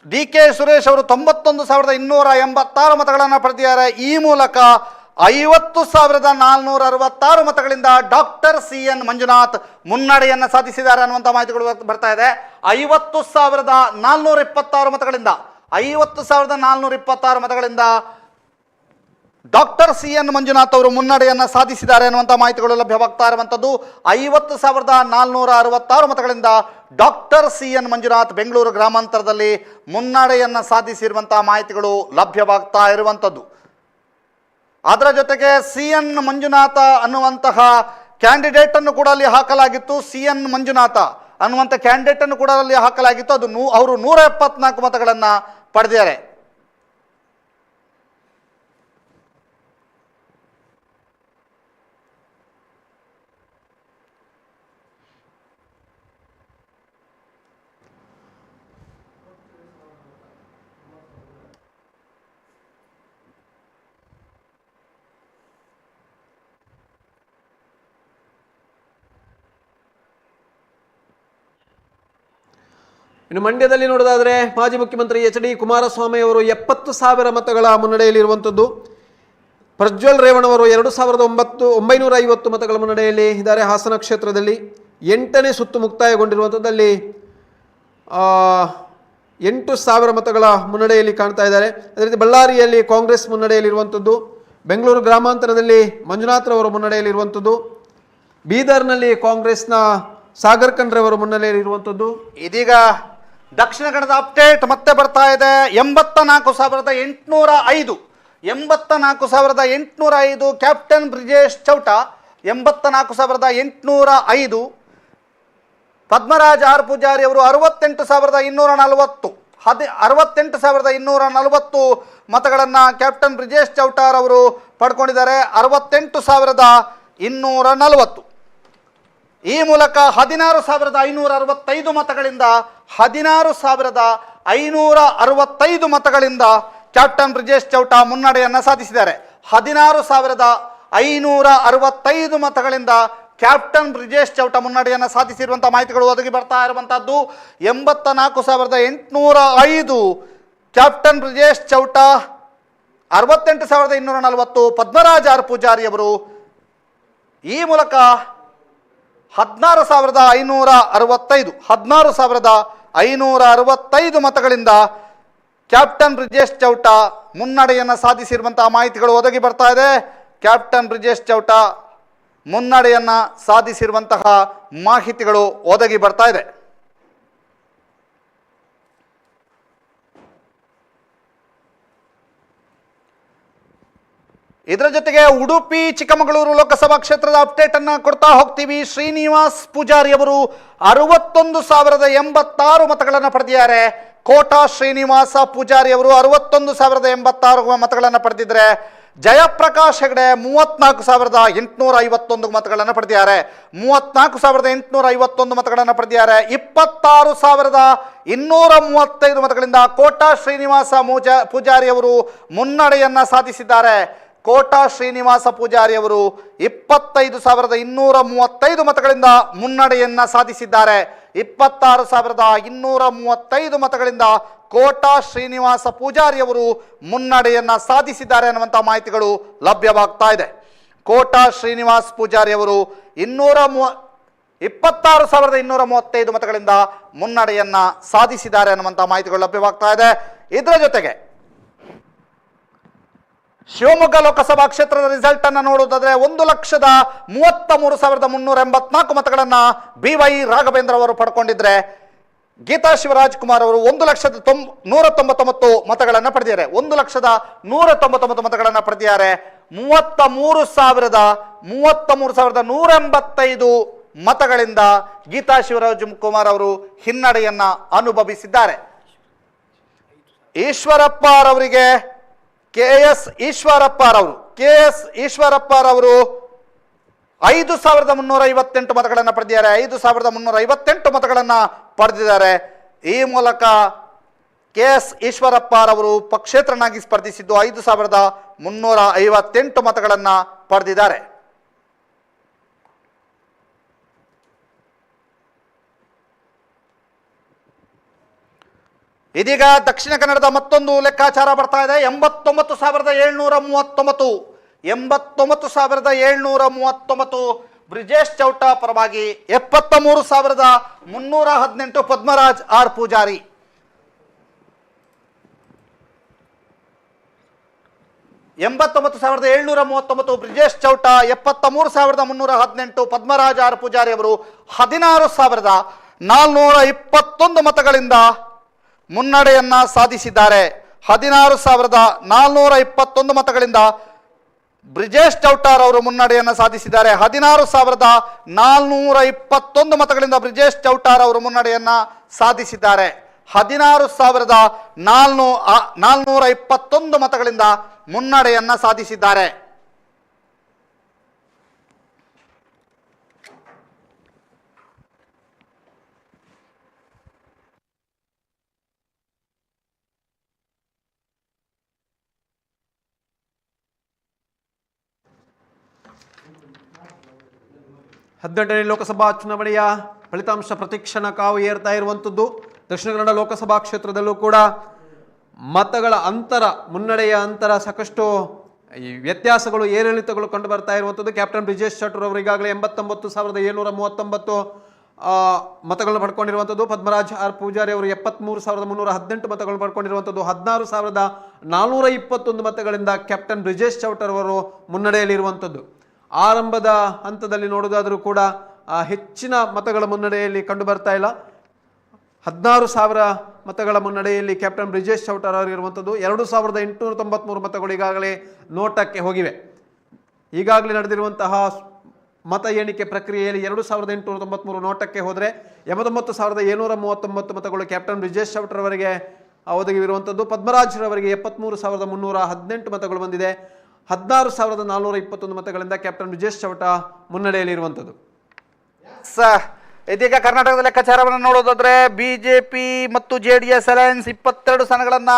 DK ಸುರೇಶ್ ಅವರು 91,286 ಮತಗಳನ್ನು ಪಡೆದಿದ್ದಾರೆ. ಈ ಮೂಲಕ 50,466 ಮತಗಳಿಂದ ಡಾಕ್ಟರ್ CN ಮಂಜುನಾಥ್ ಮುನ್ನಡೆಯನ್ನು ಸಾಧಿಸಿದ್ದಾರೆ ಅನ್ನುವಂಥ ಮಾಹಿತಿಗಳು ಬರ್ತಾ ಇದೆ. 50,426 ಮತಗಳಿಂದ 50,426 ಮತಗಳಿಂದ ಡಾಕ್ಟರ್ CN ಮಂಜುನಾಥ್ ಅವರು ಮುನ್ನಡೆಯನ್ನು ಸಾಧಿಸಿದ್ದಾರೆ ಅನ್ನುವಂಥ ಮಾಹಿತಿಗಳು ಲಭ್ಯವಾಗ್ತಾ ಇರುವಂಥದ್ದು. 50,466 ಮತಗಳಿಂದ ಡಾಕ್ಟರ್ CN ಮಂಜುನಾಥ್ ಬೆಂಗಳೂರು ಗ್ರಾಮಾಂತರದಲ್ಲಿ ಮುನ್ನಡೆಯನ್ನು ಸಾಧಿಸಿರುವಂಥ ಮಾಹಿತಿಗಳು ಲಭ್ಯವಾಗ್ತಾ ಇರುವಂಥದ್ದು. ಅದರ ಜೊತೆಗೆ CN ಮಂಜುನಾಥ ಅನ್ನುವಂತಹ ಕ್ಯಾಂಡಿಡೇಟ್ ಅನ್ನು ಕೂಡ ಅಲ್ಲಿ ಹಾಕಲಾಗಿತ್ತು. CN ಮಂಜುನಾಥ ಅನ್ನುವಂಥ ಕ್ಯಾಂಡಿಡೇಟ್ ಅನ್ನು ಕೂಡ ಅಲ್ಲಿ ಹಾಕಲಾಗಿತ್ತು. ಅವರು 174 ಮತಗಳನ್ನು ಪಡೆದಿದ್ದಾರೆ. ಇನ್ನು ಮಂಡ್ಯದಲ್ಲಿ ನೋಡೋದಾದರೆ ಮಾಜಿ ಮುಖ್ಯಮಂತ್ರಿ HD ಕುಮಾರಸ್ವಾಮಿ ಅವರು 70,000 ಮತಗಳ ಮುನ್ನಡೆಯಲ್ಲಿರುವಂಥದ್ದು. ಪ್ರಜ್ವಲ್ ರೇವಣ್ಣವರು 2,950 ಮತಗಳ ಮುನ್ನಡೆಯಲ್ಲಿ ಇದ್ದಾರೆ. ಹಾಸನ ಕ್ಷೇತ್ರದಲ್ಲಿ 8ನೇ ಸುತ್ತು ಮುಕ್ತಾಯಗೊಂಡಿರುವಂಥದ್ದಲ್ಲಿ 8,000 ಮತಗಳ ಮುನ್ನಡೆಯಲ್ಲಿ ಕಾಣ್ತಾ ಇದ್ದಾರೆ. ಅದೇ ರೀತಿ ಬಳ್ಳಾರಿಯಲ್ಲಿ ಕಾಂಗ್ರೆಸ್ ಮುನ್ನಡೆಯಲ್ಲಿರುವಂಥದ್ದು. ಬೆಂಗಳೂರು ಗ್ರಾಮಾಂತರದಲ್ಲಿ ಮಂಜುನಾಥ್ರವರು ಮುನ್ನಡೆಯಲ್ಲಿರುವಂಥದ್ದು. ಬೀದರ್ನಲ್ಲಿ ಕಾಂಗ್ರೆಸ್ನ ಸಾಗರ್ ಖಂಡ್ರೆಯವರು ಮುನ್ನಡೆಯಲ್ಲಿರುವಂಥದ್ದು. ಇದೀಗ ದಕ್ಷಿಣ ಕನ್ನಡದ ಅಪ್ಡೇಟ್ ಮತ್ತೆ ಬರ್ತಾ ಇದೆ. 84,805 84,805 ಕ್ಯಾಪ್ಟನ್ ಬ್ರಿಜೇಶ್ ಚೌಟ 84,805. ಪದ್ಮರಾಜ್ ಆರ್ ಪೂಜಾರಿ ಅವರು 68,240 68,240 ಮತಗಳನ್ನು ಕ್ಯಾಪ್ಟನ್ ಬ್ರಿಜೇಶ್ ಚೌಟಾರ್ ಅವರು ಪಡ್ಕೊಂಡಿದ್ದಾರೆ. 68,240. ಈ ಮೂಲಕ 16,565 ಮತಗಳಿಂದ 16,565 ಮತಗಳಿಂದ ಕ್ಯಾಪ್ಟನ್ ಬ್ರಿಜೇಶ್ ಚೌಟ ಮುನ್ನಡೆಯನ್ನು ಸಾಧಿಸಿದ್ದಾರೆ. 16,565 ಮತಗಳಿಂದ ಕ್ಯಾಪ್ಟನ್ ಬ್ರಿಜೇಶ್ ಚೌಟ ಮುನ್ನಡೆಯನ್ನು ಸಾಧಿಸಿರುವಂಥ ಮಾಹಿತಿಗಳು ಒದಗಿ ಬರ್ತಾ ಇರುವಂಥದ್ದು. 84,805 ಕ್ಯಾಪ್ಟನ್ ಬ್ರಿಜೇಶ್ ಚೌಟ, 68,240 ಪದ್ಮರಾಜ್ ಆರ್ ಪೂಜಾರಿ ಅವರು. ಈ ಮೂಲಕ 16,565 ಮತಗಳಿಂದ ಕ್ಯಾಪ್ಟನ್ ಬ್ರಿಜೇಶ್ ಚೌಟ ಮುನ್ನಡೆಯನ್ನು ಸಾಧಿಸಿರುವಂತಹ ಮಾಹಿತಿಗಳು ಒದಗಿ ಬರ್ತಾ ಇದೆ. ಕ್ಯಾಪ್ಟನ್ ಬ್ರಿಜೇಶ್ ಚೌಟ ಮುನ್ನಡೆಯನ್ನು ಸಾಧಿಸಿರುವಂತಹ ಮಾಹಿತಿಗಳು ಒದಗಿ ಬರ್ತಾ ಇದೆ. ಇದರ ಜೊತೆಗೆ ಉಡುಪಿ ಚಿಕ್ಕಮಗಳೂರು ಲೋಕಸಭಾ ಕ್ಷೇತ್ರದ ಅಪ್ಡೇಟ್ ಅನ್ನು ಕೊಡ್ತಾ ಹೋಗ್ತೀವಿ. ಶ್ರೀನಿವಾಸ್ ಪೂಜಾರಿ ಅವರು 61,086 ಮತಗಳನ್ನು ಪಡೆದಿದ್ದಾರೆ. ಕೋಟಾ ಶ್ರೀನಿವಾಸ ಪೂಜಾರಿ ಅವರು 61,086 ಮತಗಳನ್ನು ಪಡೆದಿದ್ದಾರೆ. ಜಯಪ್ರಕಾಶ್ ಹೆಗಡೆ 34,851 ಮತಗಳನ್ನು ಪಡೆದಿದ್ದಾರೆ. 34,851 ಮತಗಳನ್ನು ಪಡೆದಿದ್ದಾರೆ. 26,235 ಮತಗಳಿಂದ ಕೋಟಾ ಶ್ರೀನಿವಾಸ ಪೂಜಾರಿ ಅವರು ಮುನ್ನಡೆಯನ್ನ ಸಾಧಿಸಿದ್ದಾರೆ. ಕೋಟಾ ಶ್ರೀನಿವಾಸ ಪೂಜಾರಿ ಅವರು 25,235 ಮತಗಳಿಂದ ಮುನ್ನಡೆಯನ್ನ ಸಾಧಿಸಿದ್ದಾರೆ. 26,235 ಮತಗಳಿಂದ ಕೋಟಾ ಶ್ರೀನಿವಾಸ ಪೂಜಾರಿ ಅವರು ಮುನ್ನಡೆಯನ್ನ ಸಾಧಿಸಿದ್ದಾರೆ ಅನ್ನುವಂಥ ಮಾಹಿತಿಗಳು ಲಭ್ಯವಾಗ್ತಾ ಇದೆ. ಕೋಟಾ ಶ್ರೀನಿವಾಸ ಪೂಜಾರಿ ಅವರು 26,235 ಮತಗಳಿಂದ ಮುನ್ನಡೆಯನ್ನ ಸಾಧಿಸಿದ್ದಾರೆ ಅನ್ನುವಂಥ ಮಾಹಿತಿಗಳು ಲಭ್ಯವಾಗ್ತಾ ಇದೆ. ಇದರ ಜೊತೆಗೆ ಶಿವಮೊಗ್ಗ ಲೋಕಸಭಾ ಕ್ಷೇತ್ರದ ರಿಸಲ್ಟ್ ಅನ್ನು ನೋಡುವುದಾದ್ರೆ 1,33,384 ಮತಗಳನ್ನ BY ರಾಘವೇಂದ್ರ ಅವರು ಪಡ್ಕೊಂಡಿದ್ರೆ ಗೀತಾ ಶಿವರಾಜ್ ಕುಮಾರ್ ಅವರು 1,199 ಮತಗಳನ್ನು ಪಡೆದಿದ್ದಾರೆ. 1,199 ಮತಗಳನ್ನು ಪಡೆದಿದ್ದಾರೆ. 33,185 ಮತಗಳಿಂದ ಗೀತಾ ಶಿವರಾಜ್ ಕುಮಾರ್ ಅವರು ಹಿನ್ನಡೆಯನ್ನ ಅನುಭವಿಸಿದ್ದಾರೆ. ಈಶ್ವರಪ್ಪ ಅವರಿಗೆ KS ಈಶ್ವರಪ್ಪ ಅವರು 5,358 ಮತಗಳನ್ನು ಪಡೆದಿದ್ದಾರೆ. 5,358 ಮತಗಳನ್ನು ಪಡೆದಿದ್ದಾರೆ. ಈ ಮೂಲಕ KS ಈಶ್ವರಪ್ಪ ಅವರು ಪಕ್ಷೇತರನಾಗಿ ಸ್ಪರ್ಧಿಸಿದ್ದು 5,358 ಮತಗಳನ್ನು ಪಡೆದಿದ್ದಾರೆ. ಇದೀಗ ದಕ್ಷಿಣ ಕನ್ನಡದ ಮತ್ತೊಂದು ಲೆಕ್ಕಾಚಾರ ಬರ್ತಾ ಇದೆ. 89,739 ಬ್ರಿಜೇಶ್ ಚೌಟಾ ಪರವಾಗಿ, 73,318 ಪದ್ಮರಾಜ್ ಆರ್ ಪೂಜಾರಿ. 89,739 ಬ್ರಿಜೇಶ್ ಚೌಟಾ, 73,318 ಪದ್ಮರಾಜ್ ಆರ್ ಪೂಜಾರಿ ಅವರು 16,421 ಮತಗಳಿಂದ ಮುನ್ನಡೆಯನ್ನ ಸಾಧಿಸಿದ್ದಾರೆ. 16,421 ಮತಗಳಿಂದ ಬ್ರಿಜೇಶ್ ಚೌಟಾರ್ ಅವರು ಮುನ್ನಡೆಯನ್ನು ಸಾಧಿಸಿದ್ದಾರೆ. 16,421 ಮತಗಳಿಂದ ಬ್ರಿಜೇಶ್ ಚೌಟಾರ್ ಅವರು ಮುನ್ನಡೆಯನ್ನ ಸಾಧಿಸಿದ್ದಾರೆ. 16,421 ಮತಗಳಿಂದ ಮುನ್ನಡೆಯನ್ನ ಸಾಧಿಸಿದ್ದಾರೆ. ಹದಿನೆಂಟನೇ ಲೋಕಸಭಾ ಚುನಾವಣೆಯ ಫಲಿತಾಂಶ ಪ್ರತಿಕ್ಷಣ ಕಾವು ಏರ್ತಾ ಇರುವಂಥದ್ದು. ದಕ್ಷಿಣ ಕನ್ನಡ ಲೋಕಸಭಾ ಕ್ಷೇತ್ರದಲ್ಲೂ ಕೂಡ ಮತಗಳ ಅಂತರ, ಮುನ್ನಡೆಯ ಅಂತರ ಸಾಕಷ್ಟು ವ್ಯತ್ಯಾಸಗಳು, ಏರಿಳಿತಗಳು ಕಂಡು ಬರ್ತಾ ಇರುವಂಥದ್ದು. ಕ್ಯಾಪ್ಟನ್ ಬ್ರಿಜೇಶ್ ಚೌಟಾ ಅವರು ಈಗಾಗಲೇ 89,739 ಮತಗಳನ್ನು ಪಡ್ಕೊಂಡಿರುವಂಥದ್ದು. ಪದ್ಮರಾಜ್ ಆರ್ ಪೂಜಾರಿ ಅವರು 73,318 ಮತಗಳನ್ನು ಪಡ್ಕೊಂಡಿರುವಂಥದ್ದು. 16,421 ಮತಗಳಿಂದ ಕ್ಯಾಪ್ಟನ್ ಬ್ರಿಜೇಶ್ ಚೌಟಾ ಅವರು ಮುನ್ನಡೆಯಲ್ಲಿರುವಂಥದ್ದು. ಆರಂಭದ ಹಂತದಲ್ಲಿ ನೋಡೋದಾದರೂ ಕೂಡ ಹೆಚ್ಚಿನ ಮತಗಳ ಮುನ್ನಡೆಯಲ್ಲಿ ಕಂಡು ಬರ್ತಾ ಇಲ್ಲ. 16,000 ಮತಗಳ ಮುನ್ನಡೆಯಲ್ಲಿ ಕ್ಯಾಪ್ಟನ್ ಬ್ರಿಜೇಶ್ ಚೌಟಾ ಅವರು ಇರುವಂಥದ್ದು. 2,893 ಮತಗಳು ಈಗಾಗಲೇ ನೋಟಕ್ಕೆ ಹೋಗಿವೆ. ಈಗಾಗಲೇ ನಡೆದಿರುವಂತಹ ಮತ ಎಣಿಕೆ ಪ್ರಕ್ರಿಯೆಯಲ್ಲಿ 2,893 ನೋಟಕ್ಕೆ ಹೋದರೆ 89,739 ಮತಗಳು ಕ್ಯಾಪ್ಟನ್ ಬ್ರಿಜೇಶ್ ಚೌಟಾ ಅವರಿಗೆ ಒದಗಿರುವಂಥದ್ದು. ಪದ್ಮರಾಜ್ ಅವರಿಗೆ 73,318 ಮತಗಳು ಬಂದಿದೆ. 16,421 ಮತಗಳಿಂದ ಕ್ಯಾಪ್ಟನ್ ಬ್ರಿಜೇಶ್ ಚೌಟಾ ಮುನ್ನಡೆಯಲ್ಲಿರುವಂಥದ್ದು. ಇದೀಗ ಕರ್ನಾಟಕದ ಲೆಕ್ಕಾಚಾರವನ್ನು ನೋಡೋದಾದ್ರೆ ಬಿಜೆಪಿ ಮತ್ತು JDS ಅಲಯನ್ಸ್ 22 ಸ್ಥಾನಗಳನ್ನ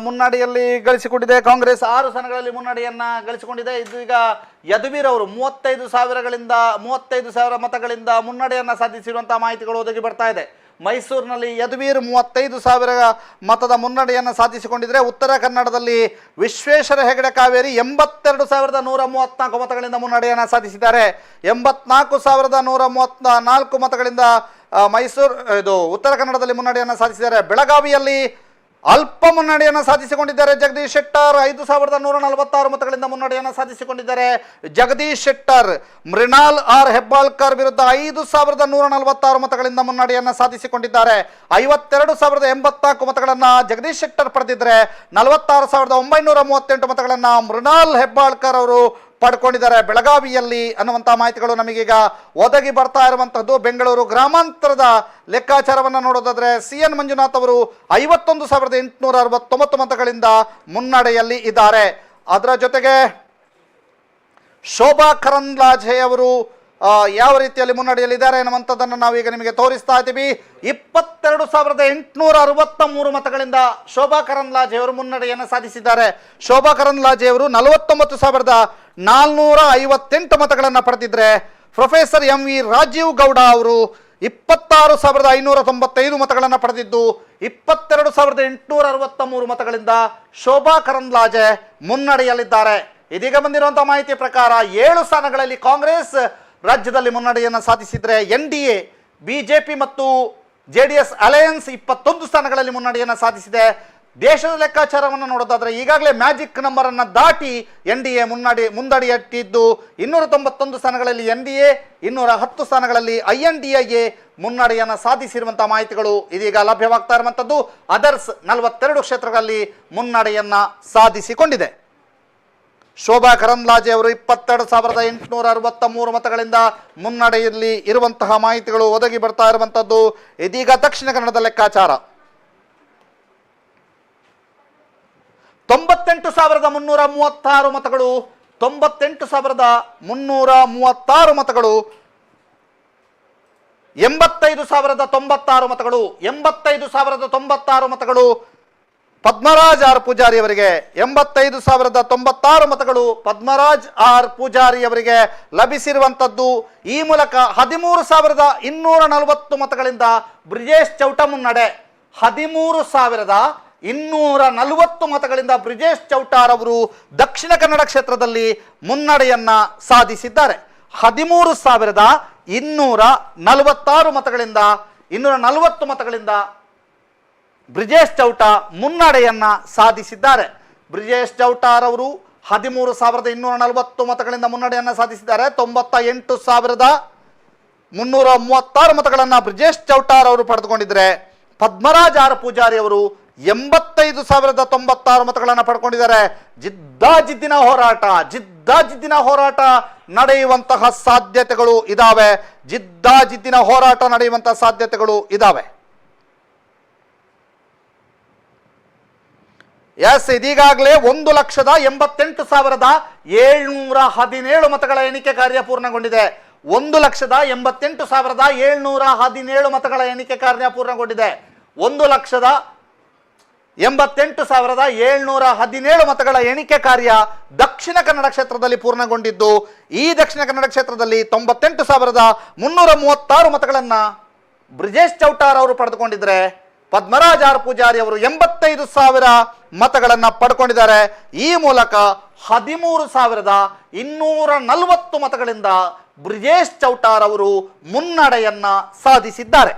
ಮುನ್ನಡೆಯಲ್ಲಿ ಗಳಿಸಿಕೊಂಡಿದೆ. ಕಾಂಗ್ರೆಸ್ 6 ಸ್ಥಾನಗಳಲ್ಲಿ ಮುನ್ನಡೆಯನ್ನ ಗಳಿಸಿಕೊಂಡಿದೆ. ಇದೀಗ ಯದುವೀರ್ ಅವರು 35,000 ಮತಗಳಿಂದ ಮುನ್ನಡೆಯನ್ನ ಸಾಧಿಸಿರುವಂತಹ ಮಾಹಿತಿಗಳು ಒದಗಿ ಬರ್ತಾ ಇದೆ. ಮೈಸೂರಿನಲ್ಲಿ ಯದುವೀರ್ 35,000 ಮತದ ಮುನ್ನಡೆಯನ್ನು ಸಾಧಿಸಿಕೊಂಡಿದ್ರೆ, ಉತ್ತರ ಕನ್ನಡದಲ್ಲಿ ವಿಶ್ವೇಶ್ವರ ಹೆಗಡೆ ಕಾವೇರಿ 82,134 ಮತಗಳಿಂದ ಮುನ್ನಡೆಯನ್ನು ಸಾಧಿಸಿದ್ದಾರೆ. 84,134 ಮತಗಳಿಂದ ಉತ್ತರ ಕನ್ನಡದಲ್ಲಿ ಮುನ್ನಡೆಯನ್ನು ಸಾಧಿಸಿದ್ದಾರೆ. ಬೆಳಗಾವಿಯಲ್ಲಿ ಅಲ್ಪ ಮುನ್ನಡೆಯನ್ನು ಸಾಧಿಸಿಕೊಂಡಿದ್ದಾರೆ ಜಗದೀಶ್ ಶೆಟ್ಟರ್. 5,146 ಮತಗಳಿಂದ ಮುನ್ನಡೆಯನ್ನು ಸಾಧಿಸಿಕೊಂಡಿದ್ದಾರೆ. ಜಗದೀಶ್ ಶೆಟ್ಟರ್ ಮೃಣಾಲ್ ಆರ್ ಹೆಬ್ಬಾಳ್ಕರ್ ವಿರುದ್ಧ 5,146 ಮತಗಳಿಂದ ಮುನ್ನಡೆಯನ್ನು ಸಾಧಿಸಿಕೊಂಡಿದ್ದಾರೆ. 52,084 ಮತಗಳನ್ನು ಜಗದೀಶ್ ಶೆಟ್ಟರ್ ಪಡೆದಿದ್ದರೆ 46,938 ಮತಗಳನ್ನು ಮೃಣಾಲ್ ಹೆಬ್ಬಾಳ್ಕರ್ ಅವರು ಪಡ್ಕೊಂಡಿದ್ದಾರೆ ಬೆಳಗಾವಿಯಲ್ಲಿ ಅನ್ನುವಂಥ ಮಾಹಿತಿಗಳು ನಮಗೀಗ ಒದಗಿ ಬರ್ತಾ ಇರುವಂತಹದ್ದು. ಬೆಂಗಳೂರು ಗ್ರಾಮಾಂತರದ ಲೆಕ್ಕಾಚಾರವನ್ನು ನೋಡೋದಾದ್ರೆ CN ಮಂಜುನಾಥ್ ಅವರು 51,869 ಮತಗಳಿಂದ ಮುನ್ನಡೆಯಲ್ಲಿ ಇದ್ದಾರೆ. ಅದರ ಜೊತೆಗೆ ಶೋಭಾ ಕರಂದ್ಲಾಜೆ ಅವರು ಯಾವ ರೀತಿಯಲ್ಲಿ ಮುನ್ನಡೆಯಲ್ಲಿದ್ದಾರೆ ಅನ್ನುವಂಥದ್ದನ್ನು ನಾವೀಗ ನಿಮಗೆ ತೋರಿಸ್ತಾ ಇದ್ದೀವಿ. 22,863 ಮತಗಳಿಂದ ಶೋಭಾ ಕರಂದ್ಲಾಜೆ ಅವರು ಮುನ್ನಡೆಯನ್ನು ಸಾಧಿಸಿದ್ದಾರೆ. ಶೋಭಾ ಕರಂದ್ಲಾಜೆ ಅವರು 49,458 ಮತಗಳನ್ನು ಪಡೆದಿದ್ರೆ ಪ್ರೊಫೆಸರ್ MV ರಾಜೀವ್ ಗೌಡ ಅವರು 26,595 ಮತಗಳನ್ನು ಪಡೆದಿದ್ದು 22,863 ಮತಗಳಿಂದ ಶೋಭಾ ಕರಂದ್ಲಾಜೆ ಮುನ್ನಡೆಯಲ್ಲಿದ್ದಾರೆ. ಇದೀಗ ಬಂದಿರುವಂತಹ ಮಾಹಿತಿ ಪ್ರಕಾರ 7 ಸ್ಥಾನಗಳಲ್ಲಿ ಕಾಂಗ್ರೆಸ್ ರಾಜ್ಯದಲ್ಲಿ ಮುನ್ನಡೆಯನ್ನು ಸಾಧಿಸಿದರೆ NDA BJP ಮತ್ತು JDS ಅಲಯನ್ಸ್ 21 ಸ್ಥಾನಗಳಲ್ಲಿ ಮುನ್ನಡೆಯನ್ನು ಸಾಧಿಸಿದೆ. ದೇಶದ ಲೆಕ್ಕಾಚಾರವನ್ನು ನೋಡೋದಾದ್ರೆ ಈಗಾಗಲೇ ಮ್ಯಾಜಿಕ್ ನಂಬರ್ ಅನ್ನು ದಾಟಿ NDA ಮುಂದಡಿಯಿಟ್ಟಿದ್ದು 291 ಸ್ಥಾನಗಳಲ್ಲಿ NDA, 210 ಸ್ಥಾನಗಳಲ್ಲಿ INDIA ಮುನ್ನಡೆಯನ್ನು ಸಾಧಿಸಿರುವಂತಹ ಮಾಹಿತಿಗಳು ಇದೀಗ ಲಭ್ಯವಾಗ್ತಾ ಇರುವಂಥದ್ದು. ಅದರ್ಸ್ 42 ಕ್ಷೇತ್ರಗಳಲ್ಲಿ ಮುನ್ನಡೆಯನ್ನು ಸಾಧಿಸಿಕೊಂಡಿದೆ. ಶೋಭಾ ಕರಂದ್ಲಾಜೆ ಅವರು 22,863 ಮತಗಳಿಂದ ಮುನ್ನಡೆಯಲ್ಲಿ ಇರುವಂತಹ ಮಾಹಿತಿಗಳು ಒದಗಿ ಬರ್ತಾ ಇರುವಂಥದ್ದು. ಇದೀಗ ದಕ್ಷಿಣ ಕನ್ನಡದ ಲೆಕ್ಕಾಚಾರ 98,336 ಮತಗಳು, 98,336 ಮತಗಳು, 85,096 ಮತಗಳು, 85,096 ಮತಗಳು ಪದ್ಮರಾಜ್ ಆರ್ ಪೂಜಾರಿ ಅವರಿಗೆ, 85,096 ಮತಗಳು ಪದ್ಮರಾಜ್ ಆರ್ ಪೂಜಾರಿ ಅವರಿಗೆ ಲಭಿಸಿರುವಂಥದ್ದು. ಈ ಮೂಲಕ 13,240 ಮತಗಳಿಂದ ಬ್ರಿಜೇಶ್ ಚೌಟ ಮುನ್ನಡೆ. 13,240 ಮತಗಳಿಂದ ಬ್ರಿಜೇಶ್ ಚೌಟಾರ್ ಅವರು ದಕ್ಷಿಣ ಕನ್ನಡ ಕ್ಷೇತ್ರದಲ್ಲಿ ಮುನ್ನಡೆಯನ್ನ ಸಾಧಿಸಿದ್ದಾರೆ. 13,246 ಮತಗಳಿಂದ 240 ಮತಗಳಿಂದ ಬ್ರಿಜೇಶ್ ಚೌಟ ಮುನ್ನಡೆಯನ್ನ ಸಾಧಿಸಿದ್ದಾರೆ. ಬ್ರಿಜೇಶ್ ಚೌಟಾರ್ ಅವರು 13,240 ಮತಗಳಿಂದ ಮುನ್ನಡೆಯನ್ನ ಸಾಧಿಸಿದ್ದಾರೆ. 98,336 ಮತಗಳನ್ನು ಬ್ರಿಜೇಶ್ ಚೌಟಾರ್ ಅವರು ಪಡೆದುಕೊಂಡಿದ್ದಾರೆ. ಪದ್ಮರಾಜ್ ಆರ್ ಪೂಜಾರಿ ಅವರು 85,096 ಮತಗಳನ್ನು ಪಡ್ಕೊಂಡಿದ್ದಾರೆ. ಜಿದ್ದಾಜಿದ್ದಿನ ಹೋರಾಟ ನಡೆಯುವಂತಹ ಸಾಧ್ಯತೆಗಳು ಇದಾವೆ. ಎಸ್, ಇದೀಗಾಗಲೇ 1,88,717 ಮತಗಳ ಎಣಿಕೆ ಕಾರ್ಯ ಪೂರ್ಣಗೊಂಡಿದೆ. 1,88,717 ಮತಗಳ ಎಣಿಕೆ ಕಾರ್ಯ ಪೂರ್ಣಗೊಂಡಿದೆ. 1,88,717 ಮತಗಳ ಎಣಿಕೆ ಕಾರ್ಯ ದಕ್ಷಿಣ ಕನ್ನಡ ಕ್ಷೇತ್ರದಲ್ಲಿ ಪೂರ್ಣಗೊಂಡಿದ್ದು, ಈ ದಕ್ಷಿಣ ಕನ್ನಡ ಕ್ಷೇತ್ರದಲ್ಲಿ 98,336 ಮತಗಳನ್ನು ಬ್ರಿಜೇಶ್ ಚೌಟಾರ್ ಅವರು ಪಡೆದುಕೊಂಡಿದ್ರೆ ಪದ್ಮರಾಜ್ ಆರ್ ಪೂಜಾರಿ ಅವರು 85,000 ಮತಗಳನ್ನು ಪಡ್ಕೊಂಡಿದ್ದಾರೆ. ಈ ಮೂಲಕ 13,240 ಮತಗಳಿಂದ ಬ್ರಿಜೇಶ್ ಚೌಟಾರ್ ಅವರು ಮುನ್ನಡೆಯನ್ನ ಸಾಧಿಸಿದ್ದಾರೆ.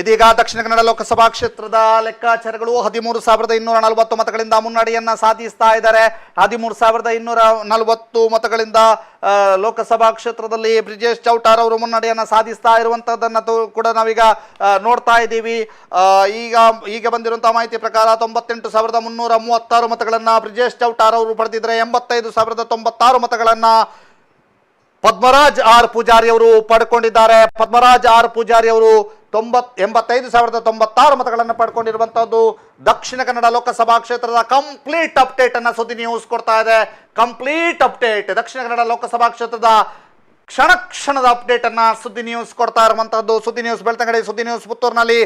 ಇದೀಗ ದಕ್ಷಿಣ ಕನ್ನಡ ಲೋಕಸಭಾ ಕ್ಷೇತ್ರದ ಲೆಕ್ಕಾಚಾರಗಳು 13,240 ಮತಗಳಿಂದ ಮುನ್ನಡೆಯನ್ನ ಸಾಧಿಸ್ತಾ ಇದ್ದಾರೆ. 13,240 ಮತಗಳಿಂದ ಲೋಕಸಭಾ ಕ್ಷೇತ್ರದಲ್ಲಿ ಬ್ರಿಜೇಶ್ ಚೌಟಾರ್ ಅವರು ಮುನ್ನಡೆಯನ್ನ ಸಾಧಿಸ್ತಾ ಇರುವಂತದ್ದನ್ನ ಕೂಡ ನಾವೀಗ ನೋಡ್ತಾ ಇದ್ದೀವಿ. ಈಗ ಬಂದಿರುವಂತಹ ಮಾಹಿತಿ ಪ್ರಕಾರ 98,336 ಮತಗಳನ್ನ ಬ್ರಿಜೇಶ್ ಚೌಟಾರ್ ಅವರು ಪಡೆದಿದ್ರೆ 85,096 ಮತಗಳನ್ನ ಪದ್ಮರಾಜ್ ಆರ್ ಪೂಜಾರಿ ಅವರು ಪಡ್ಕೊಂಡಿದ್ದಾರೆ. ಪದ್ಮರಾಜ್ ಆರ್ ಪೂಜಾರಿ ಅವರು 85,096 ಮತಗಳನ್ನು ಪಡ್ಕೊಂಡಿರುವಂತಹದ್ದು. ದಕ್ಷಿಣ ಕನ್ನಡ ಲೋಕಸಭಾ ಕ್ಷೇತ್ರದ ಕಂಪ್ಲೀಟ್ ಅಪ್ಡೇಟ್ ಅನ್ನ ಸುದ್ದಿ ನ್ಯೂಸ್ ಕೊಡ್ತಾ ಇದೆ. ಕಂಪ್ಲೀಟ್ ಅಪ್ಡೇಟ್ ದಕ್ಷಿಣ ಕನ್ನಡ ಲೋಕಸಭಾ ಕ್ಷೇತ್ರದ ಕ್ಷಣದ ಅಪ್ಡೇಟ್ ಅನ್ನ ಸುದ್ದಿ ನ್ಯೂಸ್ ಕೊಡ್ತಾ ಇರುವಂತಹದ್ದು. ಸುದ್ದಿ ನ್ಯೂಸ್ ಬೆಳ್ತಂಗಡಿ, ಸುದ್ದಿ ನ್ಯೂಸ್ ಪುತ್ತೂರಿನಲ್ಲಿ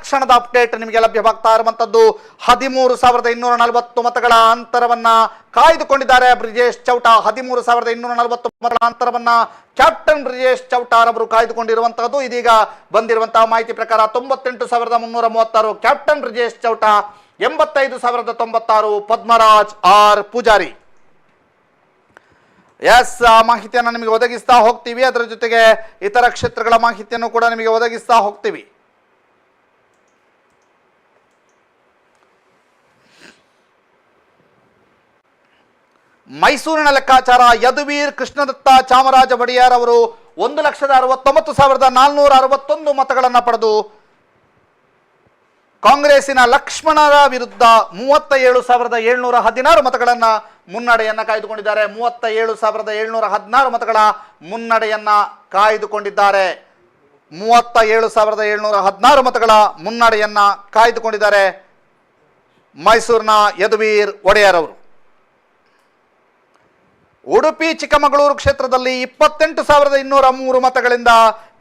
ಕ್ಷಣದ ಅಪ್ಡೇಟ್ ನಿಮಗೆ ಲಭ್ಯವಾಗ್ತಾ ಇರುವಂತಹದ್ದು. 13,240 ಮತಗಳ ಅಂತರವನ್ನ ಕಾಯ್ದುಕೊಂಡಿದ್ದಾರೆ ಬ್ರಿಜೇಶ್ ಚೌಟ. 13,240 ಮತಗಳ ಅಂತರವನ್ನ ಕ್ಯಾಪ್ಟನ್ ಬ್ರಿಜೇಶ್ ಚೌಟಾರ್ ಅವರು ಕಾಯ್ದುಕೊಂಡಿರುವಂತಹದ್ದು. ಇದೀಗ ಬಂದಿರುವಂತಹ ಮಾಹಿತಿ ಪ್ರಕಾರ 98,336 captain Brijesh Chowta, 85,096 Padmaraj R Poojary. Yes, ಮಾಹಿತಿಯನ್ನು ನಿಮಗೆ ಒದಗಿಸ್ತಾ ಹೋಗ್ತೀವಿ. ಅದರ ಜೊತೆಗೆ ಇತರ ಕ್ಷೇತ್ರಗಳ ಮಾಹಿತಿಯನ್ನು ಕೂಡ ನಿಮಗೆ ಒದಗಿಸ್ತಾ ಹೋಗ್ತೀವಿ. ಮೈಸೂರಿನ ಲೆಕ್ಕಾಚಾರ ಯದುವೀರ್ ಕೃಷ್ಣದತ್ತ ಚಾಮರಾಜ ಒಡೆಯರ್ ಅವರು 1,69,461 ಮತಗಳನ್ನು ಪಡೆದು ಕಾಂಗ್ರೆಸ್ಸಿನ ಲಕ್ಷ್ಮಣರ ವಿರುದ್ಧ 37,716 ಮತಗಳನ್ನು ಮುನ್ನಡೆಯನ್ನ ಕಾಯ್ದುಕೊಂಡಿದ್ದಾರೆ. 37,716 ಮತಗಳ ಮುನ್ನಡೆಯನ್ನ ಕಾಯ್ದುಕೊಂಡಿದ್ದಾರೆ. 37,716 ಮತಗಳ ಮುನ್ನಡೆಯನ್ನ ಕಾಯ್ದುಕೊಂಡಿದ್ದಾರೆ ಮೈಸೂರಿನ ಯದುವೀರ್ ಒಡೆಯರ್ ಅವರು. ಉಡುಪಿ ಚಿಕ್ಕಮಗಳೂರು ಕ್ಷೇತ್ರದಲ್ಲಿ 28,203 ಮತಗಳಿಂದ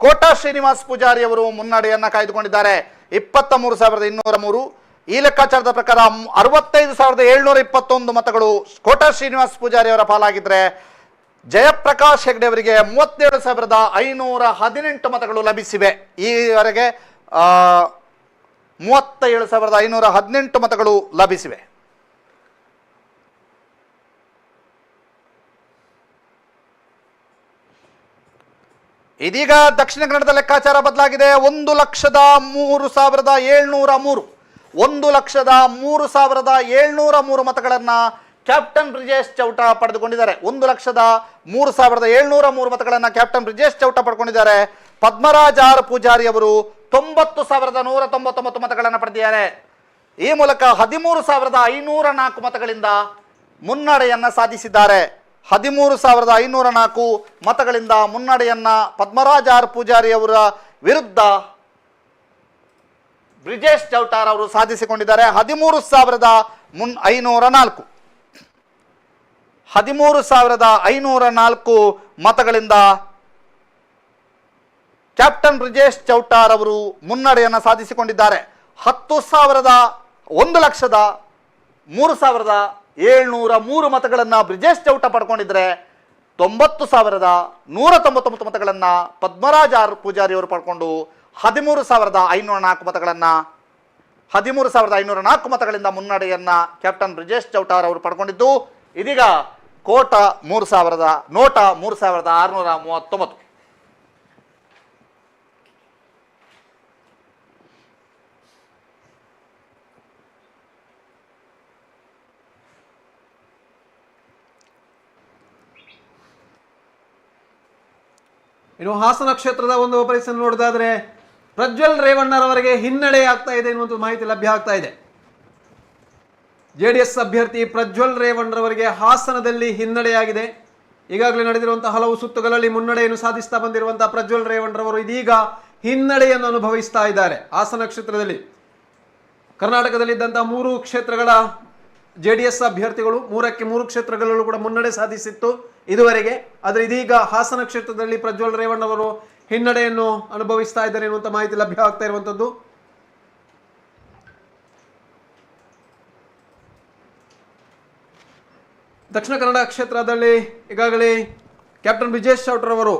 ಕೋಟಾ ಶ್ರೀನಿವಾಸ್ ಪೂಜಾರಿ ಅವರು ಮುನ್ನಡೆಯನ್ನ ಕಾಯ್ದುಕೊಂಡಿದ್ದಾರೆ. 23,203. ಈ ಲೆಕ್ಕಾಚಾರದ ಪ್ರಕಾರ 65,721 ಮತಗಳು ಕೋಟಾ ಶ್ರೀನಿವಾಸ್ ಪೂಜಾರಿ ಅವರ ಪಾಲಾಗಿದ್ರೆ ಜಯಪ್ರಕಾಶ್ ಹೆಗ್ಡೆ ಅವರಿಗೆ 37,518 ಮತಗಳು ಲಭಿಸಿವೆ. ಈವರೆಗೆ 37,518 ಮತಗಳು ಲಭಿಸಿವೆ. ಇದೀಗ ದಕ್ಷಿಣ ಕನ್ನಡದ ಲೆಕ್ಕಾಚಾರ ಬದಲಾಗಿದೆ. 1,03,703 1,03,703 ಮತಗಳನ್ನು ಕ್ಯಾಪ್ಟನ್ ಬ್ರಿಜೇಶ್ ಚೌಟ ಪಡೆದುಕೊಂಡಿದ್ದಾರೆ. 1,03,703 ಮತಗಳನ್ನು ಕ್ಯಾಪ್ಟನ್ ಬ್ರಿಜೇಶ್ ಚೌಟ ಪಡ್ಕೊಂಡಿದ್ದಾರೆ. ಪದ್ಮರಾಜ್ ಆರ್ ಪೂಜಾರಿ ಅವರು 90,199 ಮತಗಳನ್ನು ಪಡೆದಿದ್ದಾರೆ. ಈ ಮೂಲಕ 13,504 ಮತಗಳಿಂದ ಮುನ್ನಡೆಯನ್ನ ಸಾಧಿಸಿದ್ದಾರೆ. 13,504 ಮತಗಳಿಂದ ಮುನ್ನಡೆಯನ್ನ ಪದ್ಮರಾಜ್ ಆರ್ ಪೂಜಾರಿ ಅವರ ವಿರುದ್ಧ ಬ್ರಿಜೇಶ್ ಚೌಟಾರ್ ಅವರು ಸಾಧಿಸಿಕೊಂಡಿದ್ದಾರೆ. 13,504 ಮತಗಳಿಂದ ಕ್ಯಾಪ್ಟನ್ ಬ್ರಿಜೇಶ್ ಚೌಟಾರ್ ಅವರು ಮುನ್ನಡೆಯನ್ನು ಸಾಧಿಸಿಕೊಂಡಿದ್ದಾರೆ. 1,03,703 ಮತಗಳನ್ನು ಬ್ರಿಜೇಶ್ ಚೌಟ ಪಡ್ಕೊಂಡಿದ್ರೆ 90,199 ಮತಗಳನ್ನು ಪದ್ಮರಾಜ್ ಆರ್ ಪೂಜಾರಿ ಅವರು ಪಡ್ಕೊಂಡು 13,504 ಮತಗಳನ್ನು 13,504 ಮತಗಳಿಂದ ಮುನ್ನಡೆಯನ್ನ ಕ್ಯಾಪ್ಟನ್ ಬ್ರಿಜೇಶ್ ಚೌಟಾರ್ ಅವರು ಪಡ್ಕೊಂಡಿದ್ದು. ಇದೀಗ ನೋಟ 3,639. ಇನ್ನು ಹಾಸನ ಕ್ಷೇತ್ರದ ಒಂದು ಪರಿಸ್ಥಿತಿ ನೋಡೋದಾದ್ರೆ ಪ್ರಜ್ವಲ್ ರೇವಣ್ಣರವರಿಗೆ ಹಿನ್ನಡೆ ಆಗ್ತಾ ಇದೆ ಎನ್ನುವಂಥ ಮಾಹಿತಿ ಲಭ್ಯ ಆಗ್ತಾ ಇದೆ. JDS ಅಭ್ಯರ್ಥಿ ಪ್ರಜ್ವಲ್ ರೇವಣ್ಣರವರಿಗೆ ಹಾಸನದಲ್ಲಿ ಹಿನ್ನಡೆಯಾಗಿದೆ. ಈಗಾಗಲೇ ನಡೆದಿರುವಂತಹ ಹಲವು ಸುತ್ತುಗಳಲ್ಲಿ ಮುನ್ನಡೆಯನ್ನು ಸಾಧಿಸ್ತಾ ಬಂದಿರುವಂತಹ ಪ್ರಜ್ವಲ್ ರೇವಣ್ಣರವರು ಇದೀಗ ಹಿನ್ನಡೆಯನ್ನು ಅನುಭವಿಸ್ತಾ ಇದ್ದಾರೆ. ಹಾಸನ ಕ್ಷೇತ್ರದಲ್ಲಿ ಕರ್ನಾಟಕದಲ್ಲಿದ್ದಂತಹ 3 ಕ್ಷೇತ್ರಗಳ JDS ಅಭ್ಯರ್ಥಿಗಳು 3 ಕ್ಷೇತ್ರಗಳಲ್ಲೂ ಕೂಡ ಮುನ್ನಡೆ ಸಾಧಿಸಿತ್ತು ಇದುವರೆಗೆ. ಆದರೆ ಇದೀಗ ಹಾಸನ ಕ್ಷೇತ್ರದಲ್ಲಿ ಪ್ರಜ್ವಲ್ ರೇವಣ್ಣವರು ಹಿನ್ನಡೆಯನ್ನು ಅನುಭವಿಸ್ತಾ ಇದ್ದಾರೆ ಎನ್ನುವಂಥ ಮಾಹಿತಿ ಲಭ್ಯ ಆಗ್ತಾ ಇರುವಂಥದ್ದು. ದಕ್ಷಿಣ ಕನ್ನಡ ಕ್ಷೇತ್ರದಲ್ಲಿ ಈಗಾಗಲೇ ಕ್ಯಾಪ್ಟನ್ ಬ್ರಿಜೇಶ್ ಚೌಟರ್ ಅವರು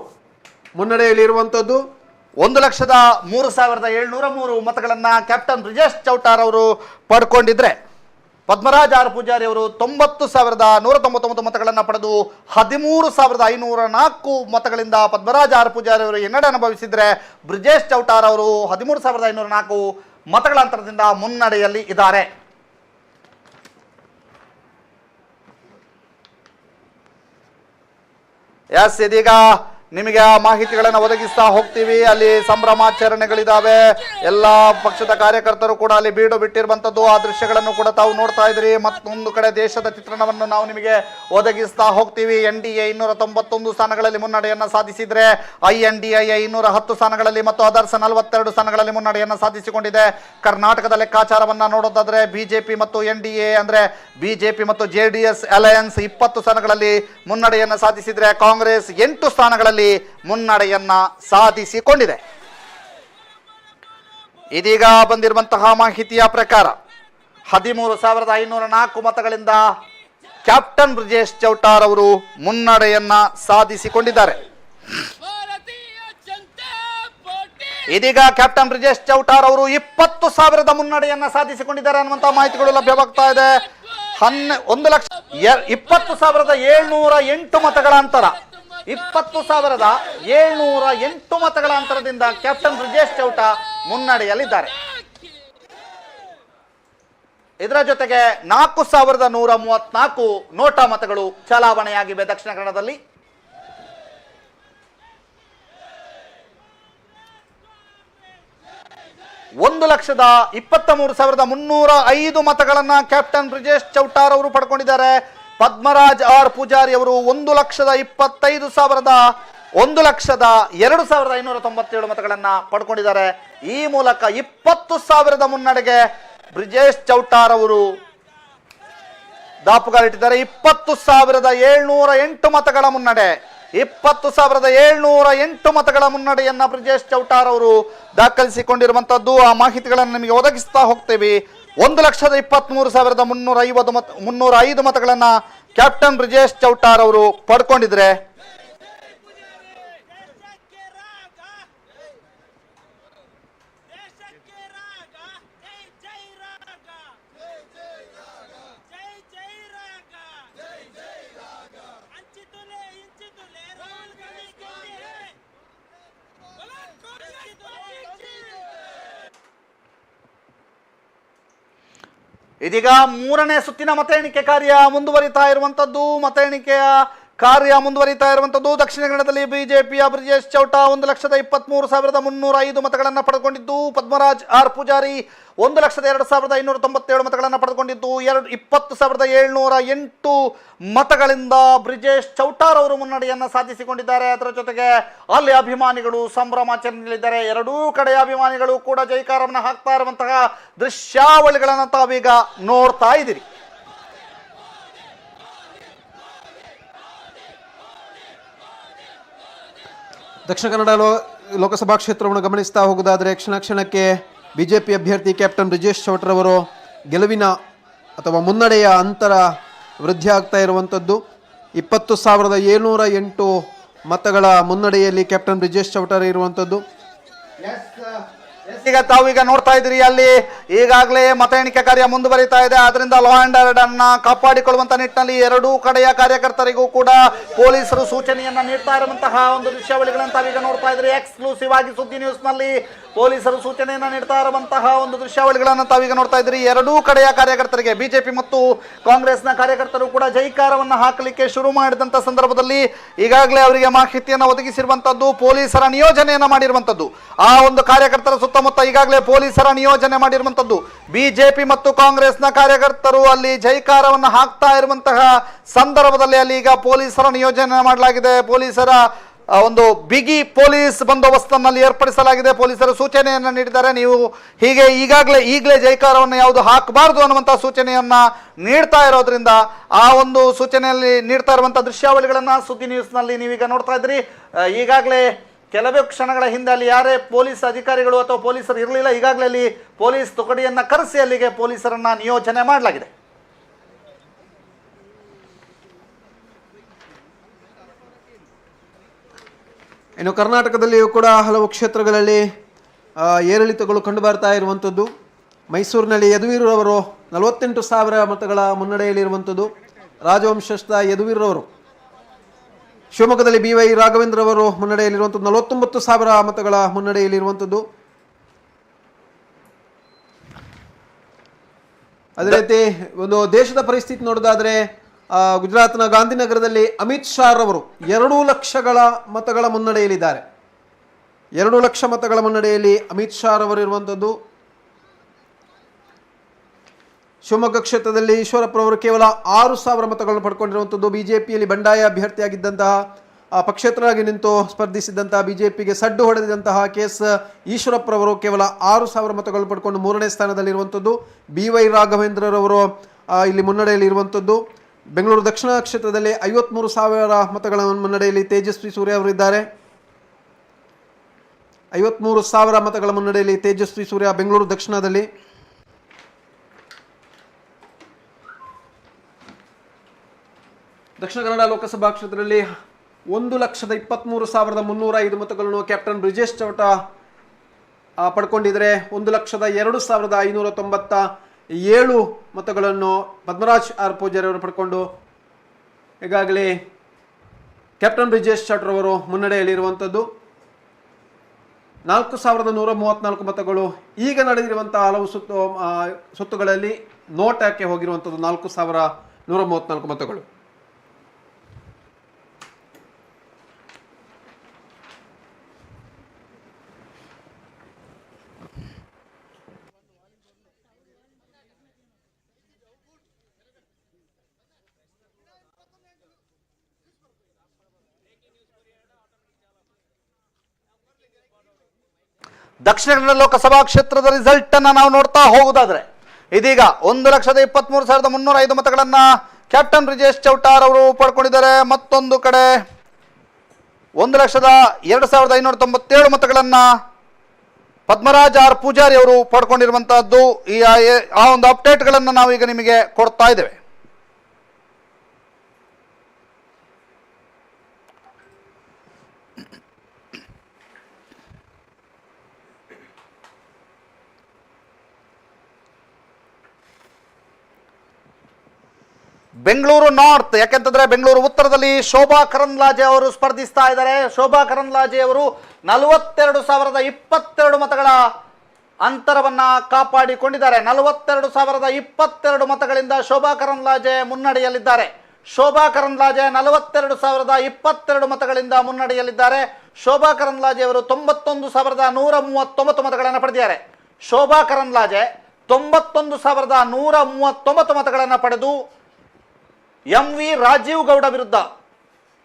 ಮುನ್ನಡೆಯಲ್ಲಿ ಇರುವಂಥದ್ದು. 1,03,703 ಮತಗಳನ್ನು ಕ್ಯಾಪ್ಟನ್ ಬ್ರಿಜೇಶ್ ಚೌಟಾರ್ ಅವರು ಪಡ್ಕೊಂಡಿದ್ರೆ ಪದ್ಮರಾಜ್ ಆರ್ ಪೂಜಾರಿ ಅವರು 90,199 ಮತಗಳನ್ನು ಪಡೆದು 13,504 ಮತಗಳಿಂದ ಪದ್ಮರಾಜ್ ಆರ್ ಪೂಜಾರಿ ಅವರು ಹಿನ್ನಡೆ ಅನುಭವಿಸಿದ್ರೆ ಬ್ರಿಜೇಶ್ ಚೌಟಾರ್ ಅವರು 13,504 ಮತಗಳ ಅಂತರದಿಂದ ಮುನ್ನಡೆಯಲ್ಲಿ ಇದ್ದಾರೆ. ಇದೀಗ ನಿಮಗೆ ಆ ಮಾಹಿತಿಗಳನ್ನು ಒದಗಿಸ್ತಾ ಹೋಗ್ತೀವಿ. ಅಲ್ಲಿ ಸಂಭ್ರಮಾಚರಣೆಗಳಿದ್ದಾವೆ. ಎಲ್ಲ ಪಕ್ಷದ ಕಾರ್ಯಕರ್ತರು ಕೂಡ ಅಲ್ಲಿ ಬೀಡು ಬಿಟ್ಟಿರುವಂಥದ್ದು ಆ ದೃಶ್ಯಗಳನ್ನು ಕೂಡ ತಾವು ನೋಡ್ತಾ ಇದ್ರಿ. ಮತ್ತೊಂದು ಕಡೆ ದೇಶದ ಚಿತ್ರಣವನ್ನು ನಾವು ನಿಮಗೆ ಒದಗಿಸ್ತಾ ಹೋಗ್ತೀವಿ. NDA 291 ಸ್ಥಾನಗಳಲ್ಲಿ ಮುನ್ನಡೆಯನ್ನು ಸಾಧಿಸಿದ್ರೆ INDIA 210 ಸ್ಥಾನಗಳಲ್ಲಿ ಮತ್ತು ಅದರ್ಸ್ 42 ಸ್ಥಾನಗಳಲ್ಲಿ ಮುನ್ನಡೆಯನ್ನು ಸಾಧಿಸಿಕೊಂಡಿದೆ. ಕರ್ನಾಟಕದ ಲೆಕ್ಕಾಚಾರವನ್ನು ನೋಡೋದಾದ್ರೆ ಬಿಜೆಪಿ ಮತ್ತು NDA ಅಂದ್ರೆ ಬಿಜೆಪಿ ಮತ್ತು JDS ಅಲಯನ್ಸ್ 20 ಸ್ಥಾನಗಳಲ್ಲಿ ಮುನ್ನಡೆಯನ್ನು ಸಾಧಿಸಿದ್ರೆ ಕಾಂಗ್ರೆಸ್ 8 ಸ್ಥಾನಗಳಲ್ಲಿ ಮುನ್ನಡೆಯನ್ನ ಸಾಧಿಸಿಕೊಂಡಿದೆ. ಇದೀಗ ಬಂದಿರುವಂತಹ ಮಾಹಿತಿಯ ಪ್ರಕಾರ 13,504 ಮತಗಳಿಂದ ಕ್ಯಾಪ್ಟನ್ ಬ್ರಿಜೇಶ್ ಚೌಟಾರ್ ಅವರು ಮುನ್ನಡೆಯನ್ನ ಸಾಧಿಸಿಕೊಂಡಿದ್ದಾರೆ. ಇದೀಗ ಕ್ಯಾಪ್ಟನ್ ಬ್ರಿಜೇಶ್ ಚೌಟಾರ್ ಅವರು 20,000 ಮುನ್ನಡೆಯನ್ನ ಸಾಧಿಸಿಕೊಂಡಿದ್ದಾರೆ ಅನ್ನುವಂತಹ ಮಾಹಿತಿಗಳು ಲಭ್ಯವಾಗ್ತಾ ಇದೆ. 1,20,708 ಮತಗಳ ಅಂತರ 20,708 ಮತಗಳ ಅಂತರದಿಂದ ಕ್ಯಾಪ್ಟನ್ ಬ್ರಿಜೇಶ್ ಚೌಟ ಮುನ್ನಡೆಯಲ್ಲಿದ್ದಾರೆ. ಇದರ ಜೊತೆಗೆ 4,134 ನೋಟಾ ಮತಗಳು ಚಲಾವಣೆಯಾಗಿವೆ ದಕ್ಷಿಣ ಕನ್ನಡದಲ್ಲಿ. 1,23,305 ಮತಗಳನ್ನ ಕ್ಯಾಪ್ಟನ್ ಬ್ರಿಜೇಶ್ ಚೌಟಾರ್ ಅವರು ಪಡ್ಕೊಂಡಿದ್ದಾರೆ. ಪದ್ಮರಾಜ್ ಆರ್ ಪೂಜಾರಿ ಅವರು 1,02,597 ಮತಗಳನ್ನ ಪಡ್ಕೊಂಡಿದ್ದಾರೆ. ಈ ಮೂಲಕ 20,000 ಮುನ್ನಡೆಗೆ ಬ್ರಿಜೇಶ್ ಚೌಟಾರ್ ಅವರು ದಾಪುಗಾಲಿಟ್ಟಿದ್ದಾರೆ. 20,708 ಮತಗಳ ಮುನ್ನಡೆ, 20,708 ಮತಗಳ ಮುನ್ನಡೆಯನ್ನ ಬ್ರಿಜೇಶ್ ಚೌಟಾರ್ ಅವರು ದಾಖಲಿಸಿಕೊಂಡಿರುವಂತದ್ದು. ಆ ಮಾಹಿತಿಗಳನ್ನು ನಿಮಗೆ ಒದಗಿಸ್ತಾ ಹೋಗ್ತೇವೆ. 1,23,305 ಮತಗಳನ್ನ ಕ್ಯಾಪ್ಟನ್ ಬ್ರಿಜೇಶ್ ಚೌಟಾರ್ ಅವರು ಪಡ್ಕೊಂಡಿದ್ರೆ ಇದೀಗ 3ನೇ ಸುತ್ತಿನ ಮತ ಎಣಿಕೆ ಕಾರ್ಯ ಮುಂದುವರಿತಾ ಇರುವಂತದ್ದು. ದಕ್ಷಿಣ ಕನ್ನಡದಲ್ಲಿ ಬಿಜೆಪಿಯ ಬ್ರಿಜೇಶ್ ಚೌಟ 1,23,305 ಮತಗಳನ್ನು ಪಡೆದುಕೊಂಡಿದ್ದು, ಪದ್ಮರಾಜ್ ಆರ್ ಪೂಜಾರಿ 1,02,597 ಮತಗಳನ್ನು ಪಡೆದುಕೊಂಡಿದ್ದು, 20,708 ಮತಗಳಿಂದ ಬ್ರಿಜೇಶ್ ಚೌಟಾರ್ ಅವರು ಮುನ್ನಡೆಯನ್ನು ಸಾಧಿಸಿಕೊಂಡಿದ್ದಾರೆ. ಅದರ ಜೊತೆಗೆ ಅಲ್ಲಿ ಅಭಿಮಾನಿಗಳು ಸಂಭ್ರಮಾಚರಣೆಯಲ್ಲಿದ್ದಾರೆ. ಎರಡೂ ಕಡೆಯ ಅಭಿಮಾನಿಗಳು ಕೂಡ ಜೈಕಾರವನ್ನು ಹಾಕ್ತಾ ಇರುವಂತಹ ದೃಶ್ಯಾವಳಿಗಳನ್ನು ತಾವೀಗ ನೋಡ್ತಾ ಇದ್ದೀರಿ. ದಕ್ಷಿಣ ಕನ್ನಡ ಲೋಕಸಭಾ ಕ್ಷೇತ್ರವನ್ನು ಗಮನಿಸ್ತಾ ಹೋಗುವುದಾದರೆ ಕ್ಷಣಕ್ಕೆ ಬಿಜೆಪಿ ಅಭ್ಯರ್ಥಿ ಕ್ಯಾಪ್ಟನ್ ಬ್ರಿಜೇಶ್ ಚೌಟರ್ ಅವರು ಗೆಲುವಿನ ಅಥವಾ ಮುನ್ನಡೆಯ ಅಂತರ ವೃದ್ಧಿ ಆಗ್ತಾ ಇರುವಂಥದ್ದು. 20,708 ಮತಗಳ ಮುನ್ನಡೆಯಲ್ಲಿ ಕ್ಯಾಪ್ಟನ್ ಬ್ರಿಜೇಶ್ ಚೌಟರ್ ಇರುವಂಥದ್ದು. ಈಗ ತಾವೀಗ ನೋಡ್ತಾ ಇದ್ದೀರಿ, ಅಲ್ಲಿ ಈಗಾಗಲೇ ಮತ ಎಣಿಕೆ ಕಾರ್ಯ ಮುಂದುವರಿತಾ ಇದೆ. ಆದ್ರಿಂದ ಲಾ ಅಂಡ್ ಆರ್ಡರ್ ಅನ್ನ ಕಾಪಾಡಿಕೊಳ್ಳುವಂತ ನಿಟ್ಟಿನಲ್ಲಿ ಎರಡೂ ಕಡೆಯ ಕಾರ್ಯಕರ್ತರಿಗೂ ಕೂಡ ಪೊಲೀಸರು ಸೂಚನೆಯನ್ನ ನೀಡ್ತಾ ಇರುವಂತಹ ಒಂದು ದೃಶ್ಯಾವಳಿಗಳನ್ನು ತಾವೀಗ ನೋಡ್ತಾ ಇದ್ರಿ. ಎಕ್ಸ್ಕ್ಲೂಸಿವ್ ಆಗಿ ಸುದ್ದಿ ನ್ಯೂಸ್ ನಲ್ಲಿ ಪೊಲೀಸರು ಸೂಚನೆಯನ್ನ ನೀಡ್ತಾ ಇರುವಂತಹ ಒಂದು ದೃಶ್ಯಾವಳಿಗಳನ್ನು ತಾವೀಗ ನೋಡ್ತಾ ಇದ್ರಿ. ಎರಡೂ ಕಡೆಯ ಕಾರ್ಯಕರ್ತರಿಗೆ, ಬಿಜೆಪಿ ಮತ್ತು ಕಾಂಗ್ರೆಸ್ನ ಕಾರ್ಯಕರ್ತರು ಕೂಡ ಜೈಕಾರವನ್ನು ಹಾಕಲಿಕ್ಕೆ ಶುರು ಮಾಡಿದಂತ ಸಂದರ್ಭದಲ್ಲಿ ಈಗಾಗಲೇ ಅವರಿಗೆ ಮಾಹಿತಿಯನ್ನು ಒದಗಿಸಿರುವಂತದ್ದು, ಪೊಲೀಸರ ನಿಯೋಜನೆಯನ್ನ ಮಾಡಿರುವಂತದ್ದು. ಆ ಒಂದು ಕಾರ್ಯಕರ್ತರ ಸುತ್ತಮುತ್ತ ಈಗಾಗಲೇ ಪೊಲೀಸರ ನಿಯೋಜನೆ ಮಾಡಿರುವಂತದ್ದು. ಬಿಜೆಪಿ ಮತ್ತು ಕಾಂಗ್ರೆಸ್ನ ಕಾರ್ಯಕರ್ತರು ಅಲ್ಲಿ ಜೈಕಾರವನ್ನು ಹಾಕ್ತಾ ಇರುವಂತಹ ಸಂದರ್ಭದಲ್ಲಿ ಅಲ್ಲಿ ಈಗ ಪೊಲೀಸರ ನಿಯೋಜನೆ ಮಾಡಲಾಗಿದೆ. ಪೊಲೀಸರ ಒಂದು ಬಿಗಿ ಪೊಲೀಸ್ ಬಂದೋಬಸ್ತನ್ನಲ್ಲಿ ಏರ್ಪಡಿಸಲಾಗಿದೆ. ಪೊಲೀಸರು ಸೂಚನೆಯನ್ನು ನೀಡಿದ್ದಾರೆ, ನೀವು ಹೀಗೆ ಈಗಲೇ ಜೈಕಾರವನ್ನು ಯಾವುದು ಹಾಕಬಾರದು ಅನ್ನುವಂಥ ಸೂಚನೆಯನ್ನ ನೀಡ್ತಾ ಇರೋದ್ರಿಂದ ಆ ಒಂದು ಸೂಚನೆಯಲ್ಲಿ ನೀಡ್ತಾ ಇರುವಂಥ ದೃಶ್ಯಾವಳಿಗಳನ್ನು ಸುದ್ದಿ ನ್ಯೂಸ್ನಲ್ಲಿ ನೀವೀಗ ನೋಡ್ತಾ ಇದ್ರಿ. ಈಗಾಗಲೇ ಕೆಲವೇ ಕ್ಷಣಗಳ ಹಿಂದೆ ಅಲ್ಲಿ ಯಾರೇ ಪೊಲೀಸ್ ಅಧಿಕಾರಿಗಳು ಅಥವಾ ಪೊಲೀಸರು ಇರಲಿಲ್ಲ. ಈಗಾಗಲೇ ಅಲ್ಲಿ ಪೊಲೀಸ್ ತುಕಡಿಯನ್ನು ಕರೆಸಿ ಅಲ್ಲಿಗೆ ಪೊಲೀಸರನ್ನ ನಿಯೋಜನೆ ಮಾಡಲಾಗಿದೆ. ಇನ್ನು ಕರ್ನಾಟಕದಲ್ಲಿಯೂ ಕೂಡ ಹಲವು ಕ್ಷೇತ್ರಗಳಲ್ಲಿ ಏರಿಳಿತಗಳು ಕಂಡು ಬರ್ತಾ ಇರುವಂಥದ್ದು. ಮೈಸೂರಿನಲ್ಲಿ ಯದುವೀರವರು 48,000 ಮತಗಳ ಮುನ್ನಡೆಯಲ್ಲಿರುವಂಥದ್ದು, ರಾಜವಂಶಸ್ಥ ಯದುವೀರವರು. ಶಿವಮೊಗ್ಗದಲ್ಲಿ BY ರಾಘವೇಂದ್ರ ಅವರು ಮುನ್ನಡೆಯಲ್ಲಿರುವಂಥದ್ದು, 49,000 ಮತಗಳ ಮುನ್ನಡೆಯಲ್ಲಿರುವಂಥದ್ದು. ಅದೇ ರೀತಿ ಒಂದು ದೇಶದ ಪರಿಸ್ಥಿತಿ ನೋಡೋದಾದರೆ ಗುಜರಾತ್ನ ಗಾಂಧಿನಗರದಲ್ಲಿ ಅಮಿತ್ ಶಾ ರವರು 2 ಲಕ್ಷಗಳ ಮತಗಳ ಮುನ್ನಡೆಯಲ್ಲಿದ್ದಾರೆ. 2 ಲಕ್ಷ ಮತಗಳ ಮುನ್ನಡೆಯಲ್ಲಿ ಅಮಿತ್ ಶಾ ರವರು ಇರುವಂಥದ್ದು. ಶಿವಮೊಗ್ಗ ಕ್ಷೇತ್ರದಲ್ಲಿ ಈಶ್ವರಪ್ಪರವರು ಕೇವಲ 6,000 ಮತಗಳನ್ನು ಪಡ್ಕೊಂಡಿರುವಂಥದ್ದು. ಬಿಜೆಪಿಯಲ್ಲಿ ಬಂಡಾಯ ಅಭ್ಯರ್ಥಿಯಾಗಿದ್ದಂತಹ ಪಕ್ಷೇತರರಾಗಿ ನಿಂತು ಸ್ಪರ್ಧಿಸಿದ್ದಂತಹ ಬಿಜೆಪಿಗೆ ಸಡ್ಡು ಹೊಡೆದಿದ್ದಂತಹ KS ಈಶ್ವರಪ್ಪರವರು ಕೇವಲ 6,000 ಮತಗಳನ್ನು ಪಡ್ಕೊಂಡು 3ನೇ ಸ್ಥಾನದಲ್ಲಿರುವಂಥದ್ದು. BY ರಾಘವೇಂದ್ರರವರು ಇಲ್ಲಿ ಮುನ್ನಡೆಯಲ್ಲಿ ಇರುವಂಥದ್ದು. ಬೆಂಗಳೂರು ದಕ್ಷಿಣ ಕ್ಷೇತ್ರದಲ್ಲಿ 53,000 ಮತಗಳ ಮುನ್ನಡೆಯಲ್ಲಿ ತೇಜಸ್ವಿ ಸೂರ್ಯ ಅವರಿದ್ದಾರೆ. 53,000 ಮತಗಳ ಮುನ್ನಡೆಯಲ್ಲಿ ತೇಜಸ್ವಿ ಸೂರ್ಯ ಬೆಂಗಳೂರು ದಕ್ಷಿಣದಲ್ಲಿ. ದಕ್ಷಿಣ ಕನ್ನಡ ಲೋಕಸಭಾ ಕ್ಷೇತ್ರದಲ್ಲಿ 1,23,305 ಮತಗಳನ್ನು ಕ್ಯಾಪ್ಟನ್ ಬ್ರಿಜೇಶ್ ಚೌಟ ಪಡ್ಕೊಂಡಿದ್ರೆ 1,02,597 ಮತಗಳನ್ನು ಪದ್ಮರಾಜ್ ಆರ್ ಪೂಜಾರಿ ಅವರು ಪಡ್ಕೊಂಡು ಈಗಾಗಲೇ ಕ್ಯಾಪ್ಟನ್ ಬ್ರಿಜೇಶ್ ಚೌಟರ್ ಅವರು ಮುನ್ನಡೆಯಲ್ಲಿರುವಂಥದ್ದು. 4,134 ಮತಗಳು ಈಗ ನಡೆದಿರುವಂತಹ ಹಲವು ಸುತ್ತುಗಳಲ್ಲಿ ನೋಟಕ್ಕೆ ಹೋಗಿರುವಂಥದ್ದು 4,134 ಮತಗಳು. ದಕ್ಷಿಣ ಕನ್ನಡ ಲೋಕಸಭಾ ಕ್ಷೇತ್ರದ ರಿಸಲ್ಟ್ ಅನ್ನ ನಾವು ನೋಡ್ತಾ ಹೋಗುವುದಾದ್ರೆ ಇದೀಗ 1,23,305 ಮತಗಳನ್ನ ಕ್ಯಾಪ್ಟನ್ ಬ್ರಿಜೇಶ್ ಚೌಟಾರ್ ಅವರು ಪಡ್ಕೊಂಡಿದ್ದಾರೆ. ಮತ್ತೊಂದು ಕಡೆ 1,02,597 ಮತಗಳನ್ನ ಪದ್ಮರಾಜ್ ಆರ್ ಪೂಜಾರಿ ಅವರು ಪಡ್ಕೊಂಡಿರುವಂತಹದ್ದು. ಆ ಒಂದು ಅಪ್ಡೇಟ್ಗಳನ್ನು ನಾವೀಗ ನಿಮಗೆ ಕೊಡ್ತಾ ಇದ್ದೇವೆ. ಬೆಂಗಳೂರು ನಾರ್ತ್, ಯಾಕೆಂತಂದ್ರೆ ಬೆಂಗಳೂರು ಉತ್ತರದಲ್ಲಿ ಶೋಭಾ ಕರಂದ್ಲಾಜೆ ಅವರು ಸ್ಪರ್ಧಿಸ್ತಾ ಇದ್ದಾರೆ. ಶೋಭಾ ಕರಂದ್ಲಾಜೆ ಅವರು 42,022 ಮತಗಳ ಅಂತರವನ್ನ ಕಾಪಾಡಿಕೊಂಡಿದ್ದಾರೆ. 42,022 ಮತಗಳಿಂದ ಶೋಭಾ ಕರಂದ್ಲಾಜೆ ಮುನ್ನಡೆಯಲ್ಲಿದ್ದಾರೆ. ಶೋಭಾ ಕರಂದ್ಲಾಜೆ 42,022 ಮತಗಳಿಂದ ಮುನ್ನಡೆಯಲ್ಲಿದ್ದಾರೆ. ಶೋಭಾ ಕರಂದ್ಲಾಜೆ ಅವರು 91,139 ಮತಗಳನ್ನು ಪಡೆದಿದ್ದಾರೆ. ಶೋಭಾ ಕರಂದ್ಲಾಜೆ 91,139 ಮತಗಳನ್ನು ಪಡೆದು MV ರಾಜೀವ್ ಗೌಡ ವಿರುದ್ಧ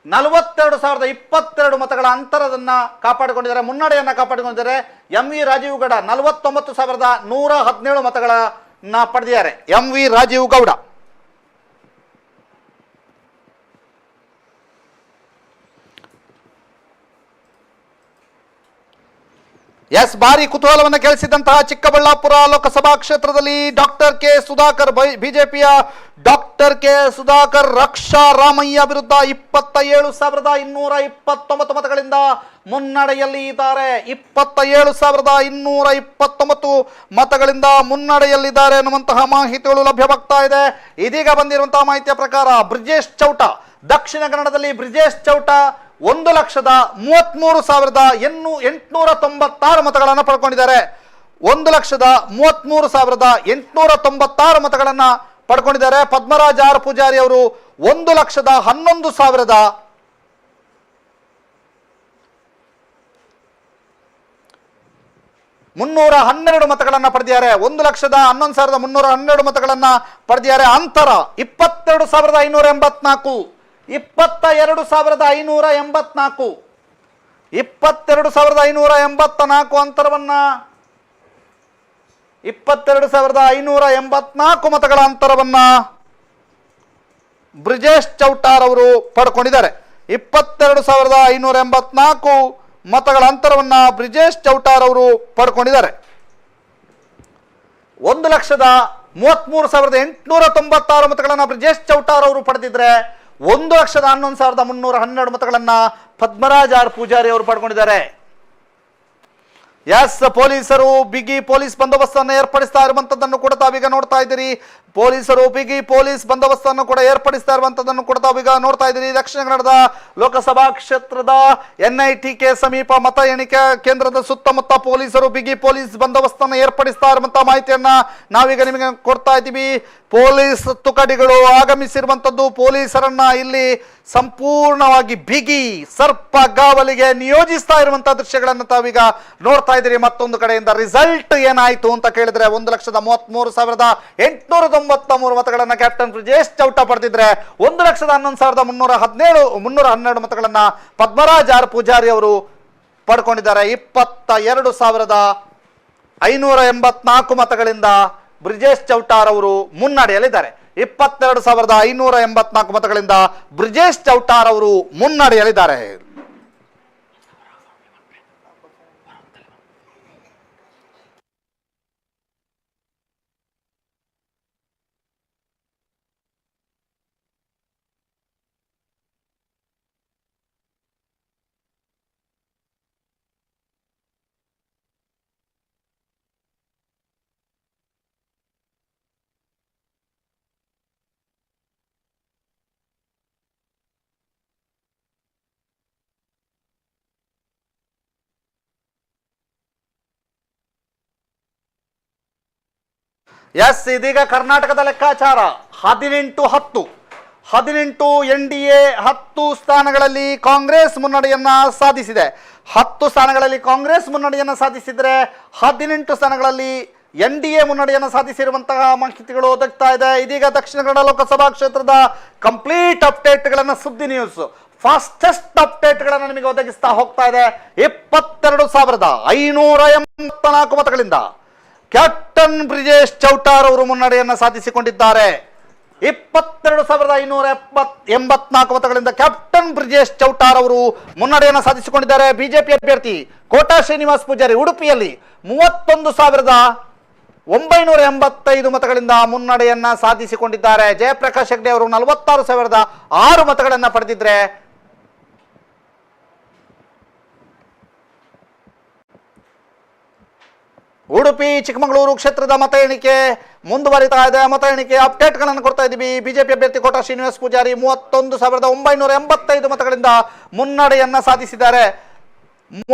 42,022 ಮತಗಳ ಅಂತರದನ್ನ ಕಾಪಾಡಿಕೊಂಡಿದ್ದಾರೆ, ಮುನ್ನಡೆಯನ್ನ ಕಾಪಾಡಿಕೊಂಡಿದ್ದಾರೆ. MV ರಾಜೀವ್ ಗೌಡ 49,117 ಮತಗಳನ್ನ ಪಡೆದಿದ್ದಾರೆ. MV ರಾಜೀವ್ ಗೌಡ. ಎಸ್, ಭಾರಿ ಕುತೂಹಲವನ್ನು ಕೆಳಿಸಿದಂತಹ ಚಿಕ್ಕಬಳ್ಳಾಪುರ ಲೋಕಸಭಾ ಕ್ಷೇತ್ರದಲ್ಲಿ ಡಾಕ್ಟರ್ ಕೆ ಸುಧಾಕರ್, ಬಿಜೆಪಿಯ ಡಾಕ್ಟರ್ ಕೆ ಸುಧಾಕರ್ ರಕ್ಷಾ ರಾಮಯ್ಯ ವಿರುದ್ಧ 27,229 ಮತಗಳಿಂದ ಮುನ್ನಡೆಯಲ್ಲಿ ಇದ್ದಾರೆ. 27,229 ಮತಗಳಿಂದ ಮುನ್ನಡೆಯಲ್ಲಿದ್ದಾರೆ ಅನ್ನುವಂತಹ ಮಾಹಿತಿಗಳು ಲಭ್ಯವಾಗ್ತಾ ಇದೆ. ಇದೀಗ ಬಂದಿರುವಂತಹ ಮಾಹಿತಿಯ ಪ್ರಕಾರ ಬ್ರಿಜೇಶ್ ಚೌಟ, ದಕ್ಷಿಣ ಕನ್ನಡದಲ್ಲಿ ಬ್ರಿಜೇಶ್ ಚೌಟ 1,33,896 ಮತಗಳನ್ನು ಪಡ್ಕೊಂಡಿದ್ದಾರೆ. 1,33,896 ಮತಗಳನ್ನ ಪಡ್ಕೊಂಡಿದ್ದಾರೆ. ಪದ್ಮರಾಜ್ ಆರ್ ಪೂಜಾರಿ ಅವರು 1,11,312 ಮತಗಳನ್ನ ಪಡೆದಿದ್ದಾರೆ. 1,11,312 ಮತಗಳನ್ನ ಪಡೆದಿದ್ದಾರೆ. ಅಂತರ 22,584. 22,584 ಅಂತರವನ್ನ 22,584 ಮತಗಳ ಅಂತರವನ್ನ ಬ್ರಿಜೇಶ್ ಚೌಟಾರ್ ಅವರು ಪಡ್ಕೊಂಡಿದ್ದಾರೆ. 22,584 ಮತಗಳ ಅಂತರವನ್ನ ಬ್ರಿಜೇಶ್ ಚೌಟಾರ್ ಅವರು ಪಡ್ಕೊಂಡಿದ್ದಾರೆ. 1,33,896 ಮತಗಳನ್ನ ಬ್ರಿಜೇಶ್ ಚೌಟಾರ್ ಅವರು ಪಡೆದಿದ್ರೆ 1,11,312 ಮತಗಳನ್ನ ಪದ್ಮರಾಜ್ ಆರ್ ಪೂಜಾರಿ ಅವರು ಪಡ್ಕೊಂಡಿದ್ದಾರೆ. ಎಸ್, ಪೊಲೀಸರು ಬಿಗಿ ಪೊಲೀಸ್ ಬಂದೋಬಸ್ತನ್ನು ಏರ್ಪಡಿಸ್ತಾ ಇರುವಂತದ್ದನ್ನು ಕೂಡ ತಾವೀಗ ನೋಡ್ತಾ ಇದ್ದೀರಿ. ಪೊಲೀಸರು ಬಿಗಿ ಪೊಲೀಸ್ ಬಂದೋಬಸ್ತನ್ನು ಕೂಡ ಏರ್ಪಡಿಸ್ತಾ ಇರುವಂತದ್ದನ್ನು ಕೂಡ ತಾವೀಗ ನೋಡ್ತಾ ಇದ್ದೀರಿ. ದಕ್ಷಿಣ ಕನ್ನಡದ ಲೋಕಸಭಾ ಕ್ಷೇತ್ರದ NITK ಸಮೀಪ ಮತ ಎಣಿಕೆ ಕೇಂದ್ರದ ಸುತ್ತಮುತ್ತ ಪೊಲೀಸರು ಬಿಗಿ ಪೊಲೀಸ್ ಬಂದೋಬಸ್ತನ್ನು ಏರ್ಪಡಿಸ್ತಾ ಇರುವಂತಹ ಮಾಹಿತಿಯನ್ನ ನಾವೀಗ ನಿಮಗೆ ಕೊಡ್ತಾ ಇದ್ದೀವಿ. ಪೊಲೀಸ್ ತುಕಡಿಗಳು ಆಗಮಿಸಿರುವಂತದ್ದು, ಪೊಲೀಸರನ್ನ ಇಲ್ಲಿ ಸಂಪೂರ್ಣವಾಗಿ ಬಿಗಿ ಸರ್ಪಗಾವಲಿಗೆ ನಿಯೋಜಿಸ್ತಾ ಇರುವಂತಹ ದೃಶ್ಯಗಳನ್ನು ತಾವೀಗ ನೋಡ್ತಾ ಇದ್ದೀರಿ. ಮತ್ತೊಂದು ಕಡೆಯಿಂದ ರಿಸಲ್ಟ್ ಏನಾಯ್ತು ಅಂತ ಕೇಳಿದ್ರೆ 1,33,893 ಮತಗಳನ್ನ ಕ್ಯಾಪ್ಟನ್ ಬ್ರಿಜೇಶ್ ಚೌಟ ಪಡೆದಿದ್ರೆ 1,11,312 ಮತಗಳನ್ನ ಪದ್ಮರಾಜ್ ಆರ್ ಪೂಜಾರಿ ಅವರು ಪಡ್ಕೊಂಡಿದ್ದಾರೆ. 22,584 ಮತಗಳಿಂದ ಬ್ರಿಜೇಶ್ ಚೌಟಾರ್ ಅವರು ಮುನ್ನಡೆಯಲಿದ್ದಾರೆ. 22,584 ಮತಗಳಿಂದ ಬ್ರಿಜೇಶ್ ಚೌಟಾರ್ ಅವರು ಮುನ್ನಡೆಯಲಿದ್ದಾರೆ. ಎಸ್, ಇದೀಗ ಕರ್ನಾಟಕದ ಲೆಕ್ಕಾಚಾರ 18-10 NDA 10 ಸ್ಥಾನಗಳಲ್ಲಿ ಕಾಂಗ್ರೆಸ್ ಮುನ್ನಡೆಯನ್ನ ಸಾಧಿಸಿದೆ. 10 ಸ್ಥಾನಗಳಲ್ಲಿ ಕಾಂಗ್ರೆಸ್ ಮುನ್ನಡೆಯನ್ನ ಸಾಧಿಸಿದ್ರೆ 18 ಸ್ಥಾನಗಳಲ್ಲಿ NDA ಮುನ್ನಡೆಯನ್ನು ಸಾಧಿಸಿರುವಂತಹ ಮಾಹಿತಿಗಳು ಒದಗ್ತಾ ಇದೆ. ಇದೀಗ ದಕ್ಷಿಣ ಕನ್ನಡ ಲೋಕಸಭಾ ಕ್ಷೇತ್ರದ ಕಂಪ್ಲೀಟ್ ಅಪ್ಡೇಟ್ಗಳನ್ನು ಸುದ್ದಿ ನ್ಯೂಸ್ ಫಾಸ್ಟೆಸ್ಟ್ ಅಪ್ಡೇಟ್ಗಳನ್ನು ನಿಮಗೆ ಒದಗಿಸ್ತಾ ಹೋಗ್ತಾ ಇದೆ. 22,584 ಮತಗಳಿಂದ ಕ್ಯಾಪ್ಟನ್ ಬ್ರಿಜೇಶ್ ಚೌಟಾರ್ ಅವರು ಮುನ್ನಡೆಯನ್ನು ಸಾಧಿಸಿಕೊಂಡಿದ್ದಾರೆ. 22,584 ಮತಗಳಿಂದ ಕ್ಯಾಪ್ಟನ್ ಬ್ರಿಜೇಶ್ ಚೌಟಾರ್ ಅವರು ಮುನ್ನಡೆಯನ್ನು ಸಾಧಿಸಿಕೊಂಡಿದ್ದಾರೆ. ಬಿಜೆಪಿ ಅಭ್ಯರ್ಥಿ ಕೋಟಾ ಶ್ರೀನಿವಾಸ್ ಪೂಜಾರಿ ಉಡುಪಿಯಲ್ಲಿ 31,985 ಮತಗಳಿಂದ ಮುನ್ನಡೆಯನ್ನ ಸಾಧಿಸಿಕೊಂಡಿದ್ದಾರೆ. ಜಯಪ್ರಕಾಶ್ ಹೆಗ್ಡೆ ಅವರು 46,006 ಮತಗಳನ್ನು ಪಡೆದಿದ್ರೆ ಉಡುಪಿ ಚಿಕ್ಕಮಗಳೂರು ಕ್ಷೇತ್ರದ ಮತ ಎಣಿಕೆ ಮುಂದುವರಿತಾ ಇದೆ. ಮತ ಎಣಿಕೆ ಅಪ್ಡೇಟ್ಗಳನ್ನು ಕೊಡ್ತಾ ಇದ್ದೀವಿ. ಬಿಜೆಪಿ ಅಭ್ಯರ್ಥಿ ಕೋಟಾ ಶ್ರೀನಿವಾಸ್ ಪೂಜಾರಿ 31,985 ಮತಗಳಿಂದ ಮುನ್ನಡೆಯನ್ನ ಸಾಧಿಸಿದ್ದಾರೆ.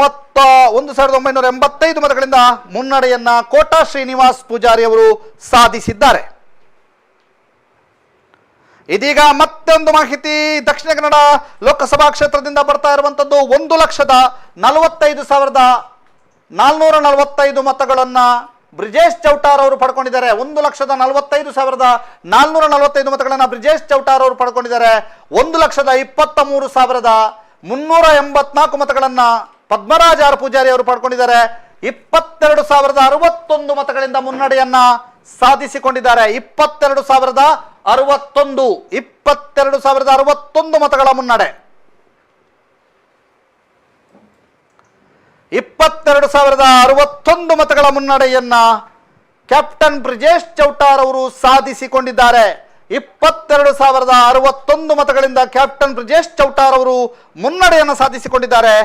31,985 ಮತಗಳಿಂದ ಮುನ್ನಡೆಯನ್ನ ಕೋಟಾ ಶ್ರೀನಿವಾಸ್ ಪೂಜಾರಿ ಅವರು ಸಾಧಿಸಿದ್ದಾರೆ. ಇದೀಗ ಮತ್ತೊಂದು ಮಾಹಿತಿ ದಕ್ಷಿಣ ಕನ್ನಡ ಲೋಕಸಭಾ ಕ್ಷೇತ್ರದಿಂದ ಬರ್ತಾ ಇರುವಂತದ್ದು. 1,40,45,445 ಮತಗಳನ್ನ ಬ್ರಿಜೇಶ್ ಚೌಟಾರ್ ಅವರು ಪಡ್ಕೊಂಡಿದ್ದಾರೆ. 1,45,445 ಮತಗಳನ್ನ ಬ್ರಿಜೇಶ್ ಚೌಟಾರ್ ಅವರು ಪಡ್ಕೊಂಡಿದ್ದಾರೆ. 1,23,384 ಮತಗಳನ್ನ ಪದ್ಮರಾಜ್ ಆರ್ ಪೂಜಾರಿ ಅವರು ಪಡ್ಕೊಂಡಿದ್ದಾರೆ. 22,061 ಮತಗಳಿಂದ ಮುನ್ನಡೆಯನ್ನ ಸಾಧಿಸಿಕೊಂಡಿದ್ದಾರೆ. 22,061 ಮತಗಳ ಮುನ್ನಡೆ. 22,061 ಮತಗಳ ಮುನ್ನಡೆಯನ್ನ ಕ್ಯಾಪ್ಟನ್ ಬ್ರಿಜೇಶ್ ಚೌಟಾರ್ ಅವರು ಸಾಧಿಸಿಕೊಂಡಿದ್ದಾರೆ. 22,061 ಮತಗಳಿಂದ ಕ್ಯಾಪ್ಟನ್ ಬ್ರಿಜೇಶ್ ಚೌಟಾರ್ ಅವರು ಮುನ್ನಡೆಯನ್ನು ಸಾಧಿಸಿಕೊಂಡಿದ್ದಾರೆ.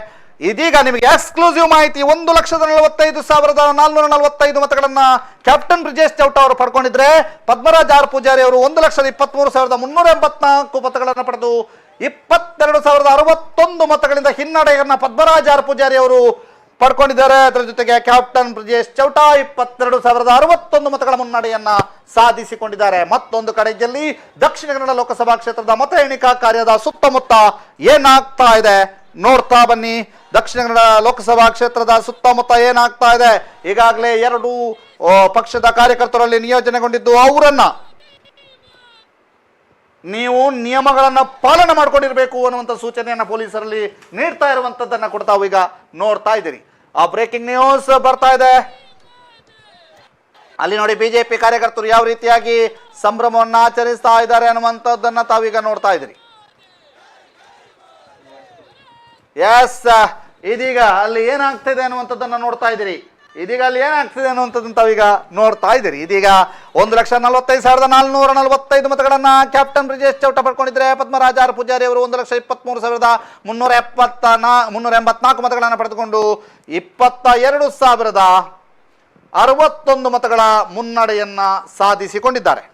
ಇದೀಗ ನಿಮಗೆ ಎಕ್ಸ್ಕ್ಲೂಸಿವ್ ಮಾಹಿತಿ. 1,45,445 ಮತಗಳನ್ನ ಕ್ಯಾಪ್ಟನ್ ಬ್ರಿಜೇಶ್ ಚೌಟಾರ್ ಅವರು ಪಡ್ಕೊಂಡಿದ್ರೆ ಪದ್ಮರಾಜ್ ಆರ್ ಪೂಜಾರಿ ಅವರು 1,23,384 ಮತಗಳನ್ನು ಪಡೆದು 22,061 ಮತಗಳಿಂದ ಹಿನ್ನಡೆಯನ್ನ ಪದ್ಮರಾಜ್ ಆರ್ ಪೂಜಾರಿ ಅವರು ಪಡ್ಕೊಂಡಿದ್ದಾರೆ. ಅದರ ಜೊತೆಗೆ ಕ್ಯಾಪ್ಟನ್ ಬ್ರಿಜೇಶ್ ಚೌಟಾ 22,061 ಮತಗಳ ಮುನ್ನಡೆಯನ್ನ ಸಾಧಿಸಿಕೊಂಡಿದ್ದಾರೆ. ಮತ್ತೊಂದು ಕಡೆಯಲ್ಲಿ ದಕ್ಷಿಣ ಕನ್ನಡ ಲೋಕಸಭಾ ಕ್ಷೇತ್ರದ ಮತ ಎಣಿಕಾ ಕಾರ್ಯದ ಸುತ್ತಮುತ್ತ ಏನಾಗ್ತಾ ಇದೆ ನೋಡ್ತಾ ಬನ್ನಿ. ದಕ್ಷಿಣ ಕನ್ನಡ ಲೋಕಸಭಾ ಕ್ಷೇತ್ರದ ಸುತ್ತಮುತ್ತ ಏನಾಗ್ತಾ ಇದೆ, ಈಗಾಗಲೇ 2 ಪಕ್ಷದ ಕಾರ್ಯಕರ್ತರಲ್ಲಿ ನಿಯೋಜನೆಗೊಂಡಿದ್ದು ಅವರನ್ನ ನೀವು ನಿಯಮಗಳನ್ನು ಪಾಲನೆ ಮಾಡ್ಕೊಂಡಿರ್ಬೇಕು ಅನ್ನುವಂಥ ಸೂಚನೆಯನ್ನ ಪೊಲೀಸರಲ್ಲಿ ನೀಡ್ತಾ ಇರುವಂತದ್ದನ್ನ ಕೊಡ್ತಾ ಈಗ ನೋಡ್ತಾ ಇದ್ದೀರಿ. ಆ ಬ್ರೇಕಿಂಗ್ ನ್ಯೂಸ್ ಬರ್ತಾ ಇದೆ. ಅಲ್ಲಿ ನೋಡಿ ಬಿಜೆಪಿ ಕಾರ್ಯಕರ್ತರು ಯಾವ ರೀತಿಯಾಗಿ ಸಂಭ್ರಮವನ್ನು ಆಚರಿಸ್ತಾ ಇದ್ದಾರೆ ಅನ್ನುವಂಥದ್ದನ್ನ ತಾವೀಗ ನೋಡ್ತಾ ಇದ್ದೀರಿ. ಎಸ್, ಇದೀಗ ಅಲ್ಲಿ ಏನಾಗ್ತಿದೆ ಅನ್ನುವಂಥದ್ದನ್ನ ನೋಡ್ತಾ ಇದ್ದೀರಿ. ಇದೀಗ ಅಲ್ಲಿ ಏನಾಗ್ತಿದೆ ಅನ್ನುವಂಥದ್ದನ್ನು ತಾವೀಗ ನೋಡ್ತಾ ಇದ್ದೀರಿ. ಇದೀಗ 1,45,445 ಮತಗಳನ್ನ ಕ್ಯಾಪ್ಟನ್ ಬ್ರಿಜೇಶ್ ಚೌಟಾ ಪಡ್ಕೊಂಡಿದ್ರೆ ಪದ್ಮರಾಜ್ ಆರ್ ಪೂಜಾರಿ ಅವರು 1,23,384 ಮತಗಳನ್ನು ಪಡೆದುಕೊಂಡು 22,061 ಮತಗಳ ಮುನ್ನಡೆಯನ್ನ ಸಾಧಿಸಿಕೊಂಡಿದ್ದಾರೆ.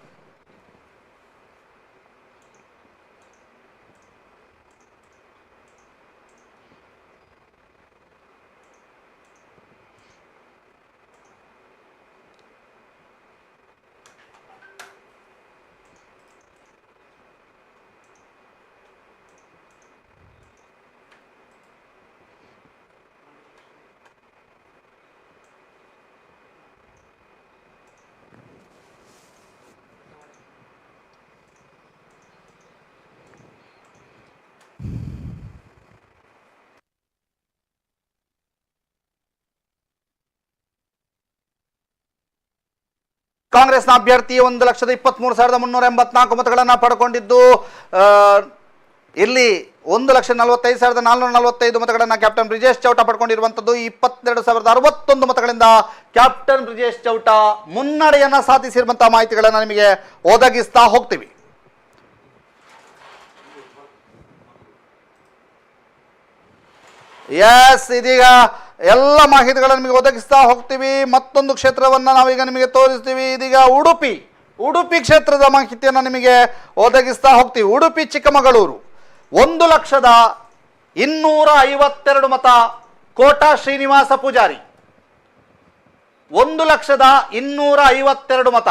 ಕಾಂಗ್ರೆಸ್ನ ಅಭ್ಯರ್ಥಿ 1,23,384 ಮತಗಳನ್ನು ಪಡ್ಕೊಂಡಿದ್ದು, ಇಲ್ಲಿ 1,45,445 ಮತಗಳನ್ನು ಕ್ಯಾಪ್ಟನ್ ಬ್ರಿಜೇಶ್ ಚೌಟಾ ಪಡ್ಕೊಂಡಿರುವಂಥದ್ದು. 22,061 ಮತಗಳಿಂದ ಕ್ಯಾಪ್ಟನ್ ಬ್ರಿಜೇಶ್ ಚೌಟಾ ಮುನ್ನಡೆಯನ್ನ ಸಾಧಿಸಿರುವಂತಹ ಮಾಹಿತಿಗಳನ್ನು ನಿಮಗೆ ಒದಗಿಸ್ತಾ ಹೋಗ್ತೀವಿ. ಎಸ್, ಇದೀಗ ಎಲ್ಲ ಮಾಹಿತಿಗಳನ್ನು ನಿಮಗೆ ಒದಗಿಸ್ತಾ ಹೋಗ್ತೀವಿ. ಮತ್ತೊಂದು ಕ್ಷೇತ್ರವನ್ನು ನಾವೀಗ ನಿಮಗೆ ತೋರಿಸ್ತೀವಿ. ಇದೀಗ ಉಡುಪಿ ಕ್ಷೇತ್ರದ ಮಾಹಿತಿಯನ್ನು ನಿಮಗೆ ಒದಗಿಸ್ತಾ ಹೋಗ್ತೀವಿ. ಉಡುಪಿ ಚಿಕ್ಕಮಗಳೂರು 1,252 ಮತ ಕೋಟಾ ಶ್ರೀನಿವಾಸ ಪೂಜಾರಿ. 1,252 ಮತ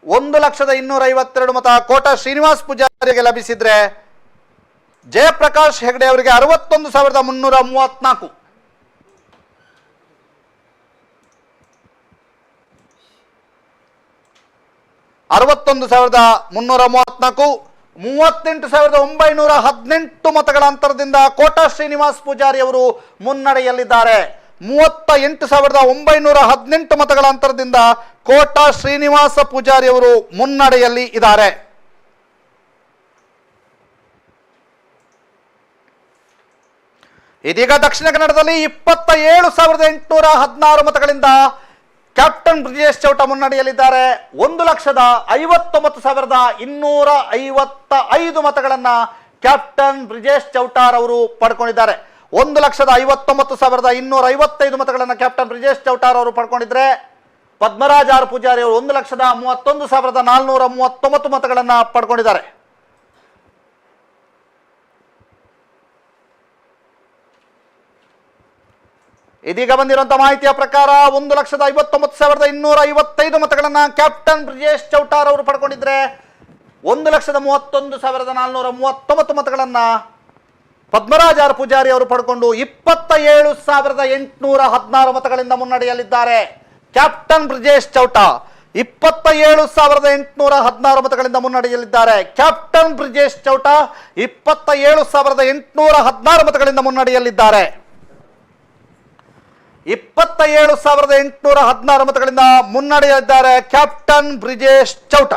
1,252 ಮತ ಕೋಟಾ ಶ್ರೀನಿವಾಸ್ ಪೂಜಾರಿಗೆ ಲಭಿಸಿದ್ರೆ ಜಯಪ್ರಕಾಶ್ ಹೆಗ್ಡೆ ಅವರಿಗೆ 61,334. 61,334. 38,918 ಮತಗಳ ಅಂತರದಿಂದ ಕೋಟಾ ಶ್ರೀನಿವಾಸ್ ಪೂಜಾರಿ ಅವರು ಮುನ್ನಡೆಯಲ್ಲಿದ್ದಾರೆ. 38,918 ಮತಗಳ ಅಂತರದಿಂದ ಕೋಟಾ ಶ್ರೀನಿವಾಸ ಪೂಜಾರಿ ಅವರು ಮುನ್ನಡೆಯಲ್ಲಿ ಇದ್ದಾರೆ. ಇದೀಗ ದಕ್ಷಿಣ ಕನ್ನಡದಲ್ಲಿ 27,816 ಮತಗಳಿಂದ ಕ್ಯಾಪ್ಟನ್ ಬ್ರಿಜೇಶ್ ಚೌಟ ಮುನ್ನಡೆಯಲ್ಲಿದ್ದಾರೆ. 1,59,255 ಮತಗಳನ್ನ ಕ್ಯಾಪ್ಟನ್ ಬ್ರಿಜೇಶ್ ಚೌಟಾರ್ ಅವರು ಪಡ್ಕೊಂಡಿದ್ದಾರೆ. 1,59,255 ಮತಗಳನ್ನ ಕ್ಯಾಪ್ಟನ್ ಬ್ರಿಜೇಶ್ ಚೌಟಾರ್ ಅವರು ಪಡ್ಕೊಂಡಿದ್ರೆ ಪದ್ಮರಾಜ್ ಆರ್ ಪೂಜಾರಿ ಅವರು 1,31,439 ಮತಗಳನ್ನ ಪಡ್ಕೊಂಡಿದ್ದಾರೆ. ಇದೀಗ ಬಂದಿರುವಂತಹ ಮಾಹಿತಿಯ ಪ್ರಕಾರ 1,59,255 ಮತಗಳನ್ನ ಕ್ಯಾಪ್ಟನ್ ಬ್ರಿಜೇಶ್ ಚೌಟಾರ್ ಅವರು ಪಡ್ಕೊಂಡಿದ್ರೆ 1,31,439 ಮತಗಳನ್ನ ಪದ್ಮರಾಜ್ ಆರ್ ಪೂಜಾರಿ ಅವರು ಪಡ್ಕೊಂಡು 27,816 ಮತಗಳಿಂದ ಮುನ್ನಡೆಯಲ್ಲಿದ್ದಾರೆ. ಕ್ಯಾಪ್ಟನ್ ಬ್ರಿಜೇಶ್ ಚೌಟ 27,816 ಮತಗಳಿಂದ ಮುನ್ನಡೆಯಲ್ಲಿದ್ದಾರೆ. ಕ್ಯಾಪ್ಟನ್ ಬ್ರಿಜೇಶ್ ಚೌಟ 27,816 ಮತಗಳಿಂದ ಮುನ್ನಡೆಯಲ್ಲಿದ್ದಾರೆ. 27,816 ಮತಗಳಿಂದ ಮುನ್ನಡೆಯಲ್ಲಿದ್ದಾರೆ ಕ್ಯಾಪ್ಟನ್ ಬ್ರಿಜೇಶ್ ಚೌಟ.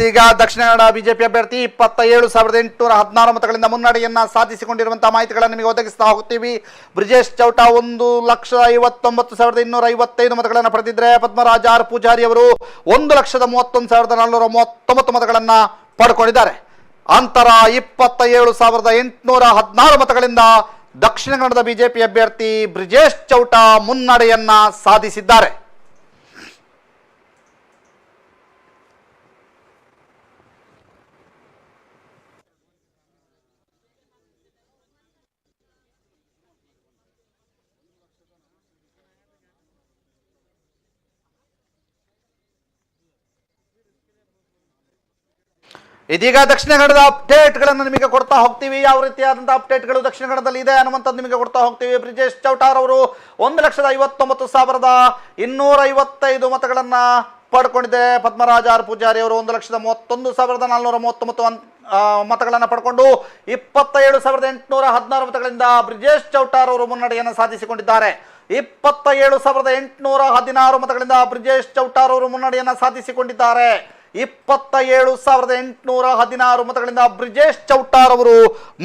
ಈಗ ದಕ್ಷಿಣ ಕನ್ನಡ ಬಿಜೆಪಿ ಅಭ್ಯರ್ಥಿ 27,816 ಮತಗಳಿಂದ ಮುನ್ನಡೆಯನ್ನ ಸಾಧಿಸಿಕೊಂಡಿರುವಂತಹ ಮಾಹಿತಿಗಳನ್ನು ನಿಮಗೆ ಒದಗಿಸ್ತಾ ಹೋಗ್ತೀವಿ. ಬ್ರಿಜೇಶ್ ಚೌಟ 1,59,255 ಮತಗಳನ್ನು ಪಡೆದಿದ್ರೆ ಪದ್ಮರಾಜ್ ಆರ್ ಪೂಜಾರಿ ಅವರು 1,31,439 ಮತಗಳನ್ನ ಪಡ್ಕೊಂಡಿದ್ದಾರೆ. ಅಂತರ 27,816 ಮತಗಳಿಂದ ದಕ್ಷಿಣ ಕನ್ನಡದ ಬಿಜೆಪಿ ಅಭ್ಯರ್ಥಿ ಬ್ರಿಜೇಶ್ ಚೌಟ ಮುನ್ನಡೆಯನ್ನ ಸಾಧಿಸಿದ್ದಾರೆ. ಇದೀಗ ದಕ್ಷಿಣ ಕನ್ನಡದ ಅಪ್ಡೇಟ್ಗಳನ್ನು ನಿಮಗೆ ಕೊಡ್ತಾ ಹೋಗ್ತೀವಿ. ಯಾವ ರೀತಿಯಾದಂತಹ ಅಪ್ಡೇಟ್ಗಳು ದಕ್ಷಿಣ ಕನ್ನಡದಲ್ಲಿ ಇದೆ ಅನ್ನುವಂಥದ್ದು ನಿಮಗೆ ಕೊಡ್ತಾ ಹೋಗ್ತೀವಿ. ಬ್ರಿಜೇಶ್ ಚೌಟಾರ್ ಅವರು 1,59,255 ಮತಗಳನ್ನ ಪಡ್ಕೊಂಡಿದೆ. ಪದ್ಮರಾಜ್ ಆರ್ ಪೂಜಾರಿ ಅವರು 1,31,439 ಮತಗಳನ್ನು ಪಡ್ಕೊಂಡು 27,816 ಮತಗಳಿಂದ ಬ್ರಿಜೇಶ್ ಚೌಟಾರ್ ಅವರು ಮುನ್ನಡೆಯನ್ನು ಸಾಧಿಸಿಕೊಂಡಿದ್ದಾರೆ. 27,816 ಮತಗಳಿಂದ ಬ್ರಿಜೇಶ್ ಚೌಟಾರ್ ಅವರು ಮುನ್ನಡೆಯನ್ನು ಸಾಧಿಸಿಕೊಂಡಿದ್ದಾರೆ. 27,816 ಮತಗಳಿಂದ ಬ್ರಿಜೇಶ್ ಚೌಟಾರ್ ಅವರು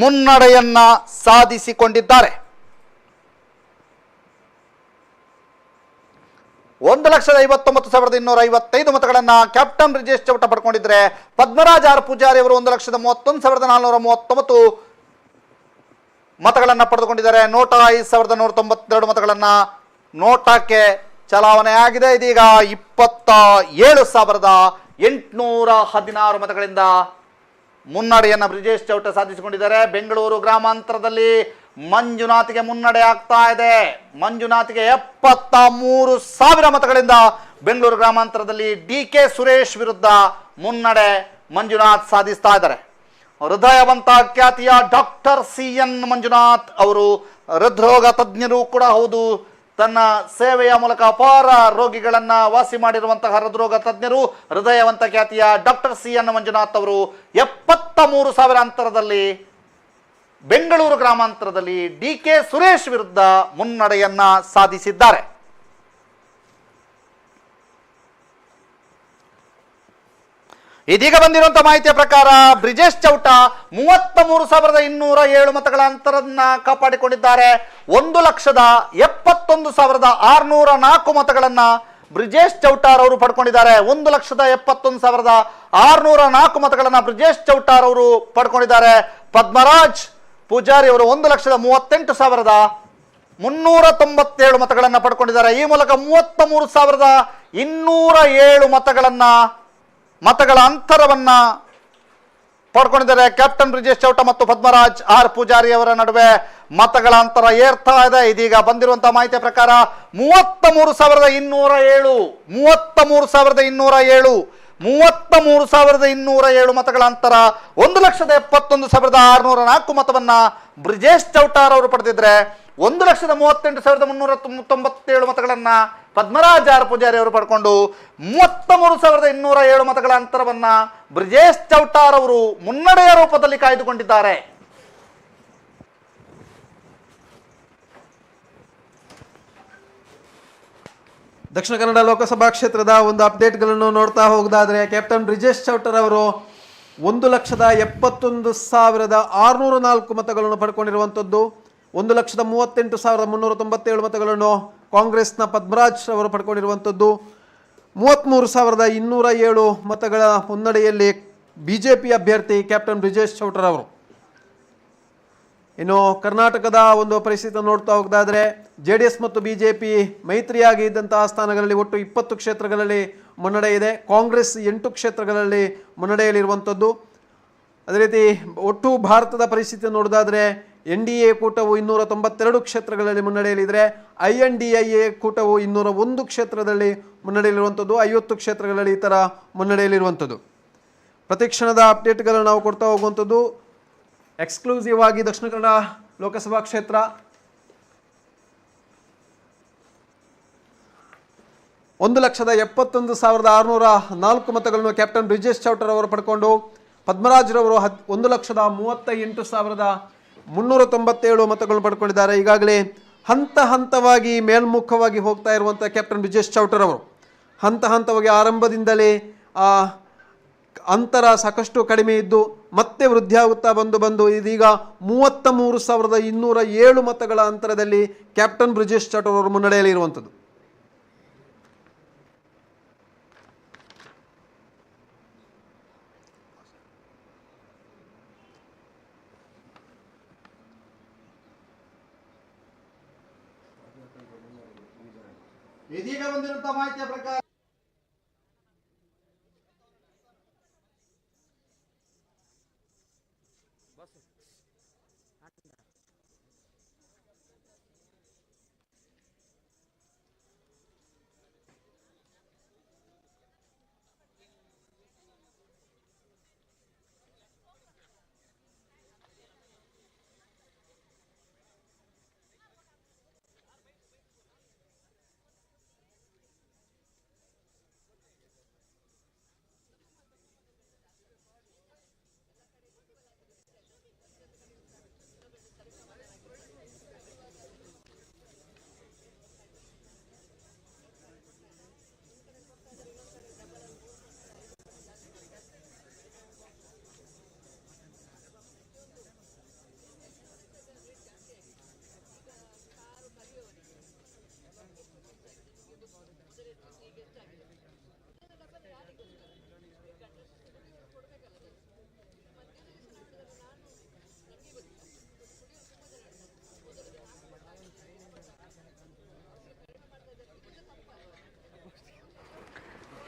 ಮುನ್ನಡೆಯನ್ನ ಸಾಧಿಸಿಕೊಂಡಿದ್ದಾರೆ. 1,59,255 ಮತಗಳನ್ನ ಕ್ಯಾಪ್ಟನ್ ಬ್ರಿಜೇಶ್ ಚೌಟ ಪಡ್ಕೊಂಡಿದ್ರೆ ಪದ್ಮರಾಜ್ ಆರ್ ಪೂಜಾರಿ ಅವರು 1,31,439 ಮತಗಳನ್ನ ಪಡೆದುಕೊಂಡಿದ್ದಾರೆ. ನೋಟಾ 5,192 ಮತಗಳನ್ನ ನೋಟಾಕ್ಕೆ ಚಲಾವಣೆ ಆಗಿದೆ. ಇದೀಗ 27,816 ಮತಗಳಿಂದ ಮುನ್ನಡೆಯನ್ನು ಬ್ರಿಜೇಶ್ ಚೌಟ ಸಾಧಿಸಿಕೊಂಡಿದ್ದಾರೆ. ಬೆಂಗಳೂರು ಗ್ರಾಮಾಂತರದಲ್ಲಿ ಮಂಜುನಾಥ್ಗೆ ಮುನ್ನಡೆ ಆಗ್ತಾ ಇದೆ. ಮಂಜುನಾಥ್ಗೆ 73,000 ಮತಗಳಿಂದ ಬೆಂಗಳೂರು ಗ್ರಾಮಾಂತರದಲ್ಲಿ DK ಸುರೇಶ್ ವಿರುದ್ಧ ಮುನ್ನಡೆ ಮಂಜುನಾಥ್ ಸಾಧಿಸ್ತಾ ಇದ್ದಾರೆ. ಹೃದಯವಂತ ಖ್ಯಾತಿಯ ಡಾಕ್ಟರ್ CN ಮಂಜುನಾಥ್ ಅವರು ಹೃದ್ರೋಗ ತಜ್ಞರು ಕೂಡ ಹೌದು. ತನ್ನ ಸೇವೆಯ ಮೂಲಕ ಅಪಾರ ರೋಗಿಗಳನ್ನ ವಾಸಿ ಮಾಡಿರುವಂತಹ ಹೃದ್ರೋಗ ತಜ್ಞರು ಹೃದಯವಂತ ಖ್ಯಾತಿಯ ಡಾಕ್ಟರ್ CN ಮಂಜುನಾಥ್ ಅವರು 73,000 ಅಂತರದಲ್ಲಿ ಬೆಂಗಳೂರು ಗ್ರಾಮಾಂತರದಲ್ಲಿ DK ಸುರೇಶ್ ವಿರುದ್ಧ ಮುನ್ನಡೆಯನ್ನ ಸಾಧಿಸಿದ್ದಾರೆ. ಇದೀಗ ಬಂದಿರುವಂತಹ ಮಾಹಿತಿಯ ಪ್ರಕಾರ ಬ್ರಿಜೇಶ್ ಚೌಟ 33,207 ಮತಗಳ ಅಂತರನ್ನ ಕಾಪಾಡಿಕೊಂಡಿದ್ದಾರೆ. 1,71,604 ಮತಗಳನ್ನ ಬ್ರಿಜೇಶ್ ಚೌಟಾರ್ ಅವರು ಪಡ್ಕೊಂಡಿದ್ದಾರೆ. 1,71,604 ಮತಗಳನ್ನ ಬ್ರಿಜೇಶ್ ಚೌಟಾರ್ ಅವರು ಪಡ್ಕೊಂಡಿದ್ದಾರೆ. ಪದ್ಮರಾಜ್ ಪೂಜಾರಿ ಅವರು 1,38,000 397 ಮತಗಳನ್ನು ಪಡ್ಕೊಂಡಿದ್ದಾರೆ. ಈ ಮೂಲಕ 33,207 ಮತಗಳ ಅಂತರವನ್ನ ಪಡ್ಕೊಂಡಿದ್ದಾರೆ. ಕ್ಯಾಪ್ಟನ್ ಬ್ರಿಜೇಶ್ ಚೌಟ ಮತ್ತು ಪದ್ಮರಾಜ್ ಆರ್ ಪೂಜಾರಿ ಅವರ ನಡುವೆ ಮತಗಳ ಅಂತರ ಏರ್ತಾ ಇದೆ. ಇದೀಗ ಬಂದಿರುವಂತಹ ಮಾಹಿತಿಯ ಪ್ರಕಾರ 33,207 ಮತಗಳ ಅಂತರ, 1,71,604 ಮತವನ್ನ ಬ್ರಿಜೇಶ್ ಚೌಟಾರ್ ಅವರು ಪಡೆದಿದ್ರೆ 1,38,397 ಮತಗಳನ್ನ ಪದ್ಮರಾಜ್ ಆರ್ ಪೂಜಾರಿ ಅವರು ಪಡ್ಕೊಂಡು 33,207 ಮತಗಳ ಅಂತರವನ್ನ ಬ್ರಿಜೇಶ್ ಚೌಟಾರ್ ಅವರು ಮುನ್ನಡೆಯ ರೂಪದಲ್ಲಿ ಕಾಯ್ದುಕೊಂಡಿದ್ದಾರೆ. ದಕ್ಷಿಣ ಕನ್ನಡ ಲೋಕಸಭಾ ಕ್ಷೇತ್ರದ ಒಂದು ಅಪ್ಡೇಟ್ಗಳನ್ನು ನೋಡ್ತಾ ಹೋಗೋದಾದ್ರೆ, ಕ್ಯಾಪ್ಟನ್ ಬ್ರಿಜೇಶ್ ಚೌಟರ್ ಅವರು 1,71,604 ಮತಗಳನ್ನು ಪಡ್ಕೊಂಡಿರುವಂಥದ್ದು. 1,38,397 ಮತಗಳನ್ನು ಕಾಂಗ್ರೆಸ್ನ ಪದ್ಮರಾಜ್ ಅವರು ಪಡ್ಕೊಂಡಿರುವಂಥದ್ದು. 33,207 ಮತಗಳ ಮುನ್ನಡೆಯಲ್ಲಿ ಬಿಜೆಪಿ ಅಭ್ಯರ್ಥಿ ಕ್ಯಾಪ್ಟನ್ ಬ್ರಿಜೇಶ್ ಚೌಟರ್ ಅವರು. ಇನ್ನು ಕರ್ನಾಟಕದ ಒಂದು ಪರಿಸ್ಥಿತಿ ನೋಡ್ತಾ ಹೋಗೋದಾದ್ರೆ, JDS ಮತ್ತು ಬಿಜೆಪಿ ಮೈತ್ರಿಯಾಗಿ ಇದ್ದಂತಹ ಸ್ಥಾನಗಳಲ್ಲಿ ಒಟ್ಟು 20 ಕ್ಷೇತ್ರಗಳಲ್ಲಿ ಮುನ್ನಡೆ ಇದೆ. ಕಾಂಗ್ರೆಸ್ 8 ಕ್ಷೇತ್ರಗಳಲ್ಲಿ ಮುನ್ನಡೆಯಲ್ಲಿರುವಂಥದ್ದು. ಅದೇ ರೀತಿ ಒಟ್ಟು ಭಾರತದ ಪರಿಸ್ಥಿತಿ ನೋಡೋದಾದ್ರೆ, NDA ಕೂಟವು 292 ಕ್ಷೇತ್ರಗಳಲ್ಲಿ ಮುನ್ನಡೆಯಲ್ಲಿದ್ದರೆ, INDIA ಕೂಟವು 201 ಕ್ಷೇತ್ರದಲ್ಲಿ ಮುನ್ನಡೆಯಲ್ಲಿರುವಂಥದ್ದು. 50 ಕ್ಷೇತ್ರಗಳಲ್ಲಿ ಈ ಥರ ಮುನ್ನಡೆಯಲ್ಲಿರುವಂಥದ್ದು. ಪ್ರತಿಕ್ಷಣದ ಅಪ್ಡೇಟ್ಗಳನ್ನು ನಾವು ಕೊಡ್ತಾ ಹೋಗುವಂಥದ್ದು. ಎಕ್ಸ್ಕ್ಲೂಸಿವ್ ಆಗಿ ದಕ್ಷಿಣ ಕನ್ನಡ ಲೋಕಸಭಾ ಕ್ಷೇತ್ರ 1,71,604 ಮತಗಳನ್ನು ಕ್ಯಾಪ್ಟನ್ ಬ್ರಿಜೇಶ್ ಚೌಟರ್ ಅವರು ಪಡ್ಕೊಂಡು, ಪದ್ಮರಾಜ್ ರವರು 1,38,397 ಮತಗಳನ್ನು ಪಡ್ಕೊಂಡಿದ್ದಾರೆ. ಈಗಾಗಲೇ ಹಂತ ಹಂತವಾಗಿ ಮೇಲ್ಮುಖವಾಗಿ ಹೋಗ್ತಾ ಇರುವಂಥ ಕ್ಯಾಪ್ಟನ್ ಬ್ರಿಜೇಶ್ ಚೌಟರ್ ಅವರು ಹಂತ ಹಂತವಾಗಿ ಆರಂಭದಿಂದಲೇ ಅಂತರ ಸಾಕಷ್ಟು ಕಡಿಮೆ ಇದ್ದು ಮತ್ತೆ ವೃದ್ಧಿಯಾಗುತ್ತಾ ಬಂದು ಇದೀಗ 33,207 ಮತಗಳ ಅಂತರದಲ್ಲಿ ಕ್ಯಾಪ್ಟನ್ ಬ್ರಿಜೇಶ್ ಚೌಟರ್ ಅವರು ಮುನ್ನಡೆಯಲ್ಲಿ ಇರುವಂಥದ್ದು. ಇದೀಗ ಬಂದಿರುವಂತಹ ಮಾಹಿತಿಯ ಪ್ರಕಾರ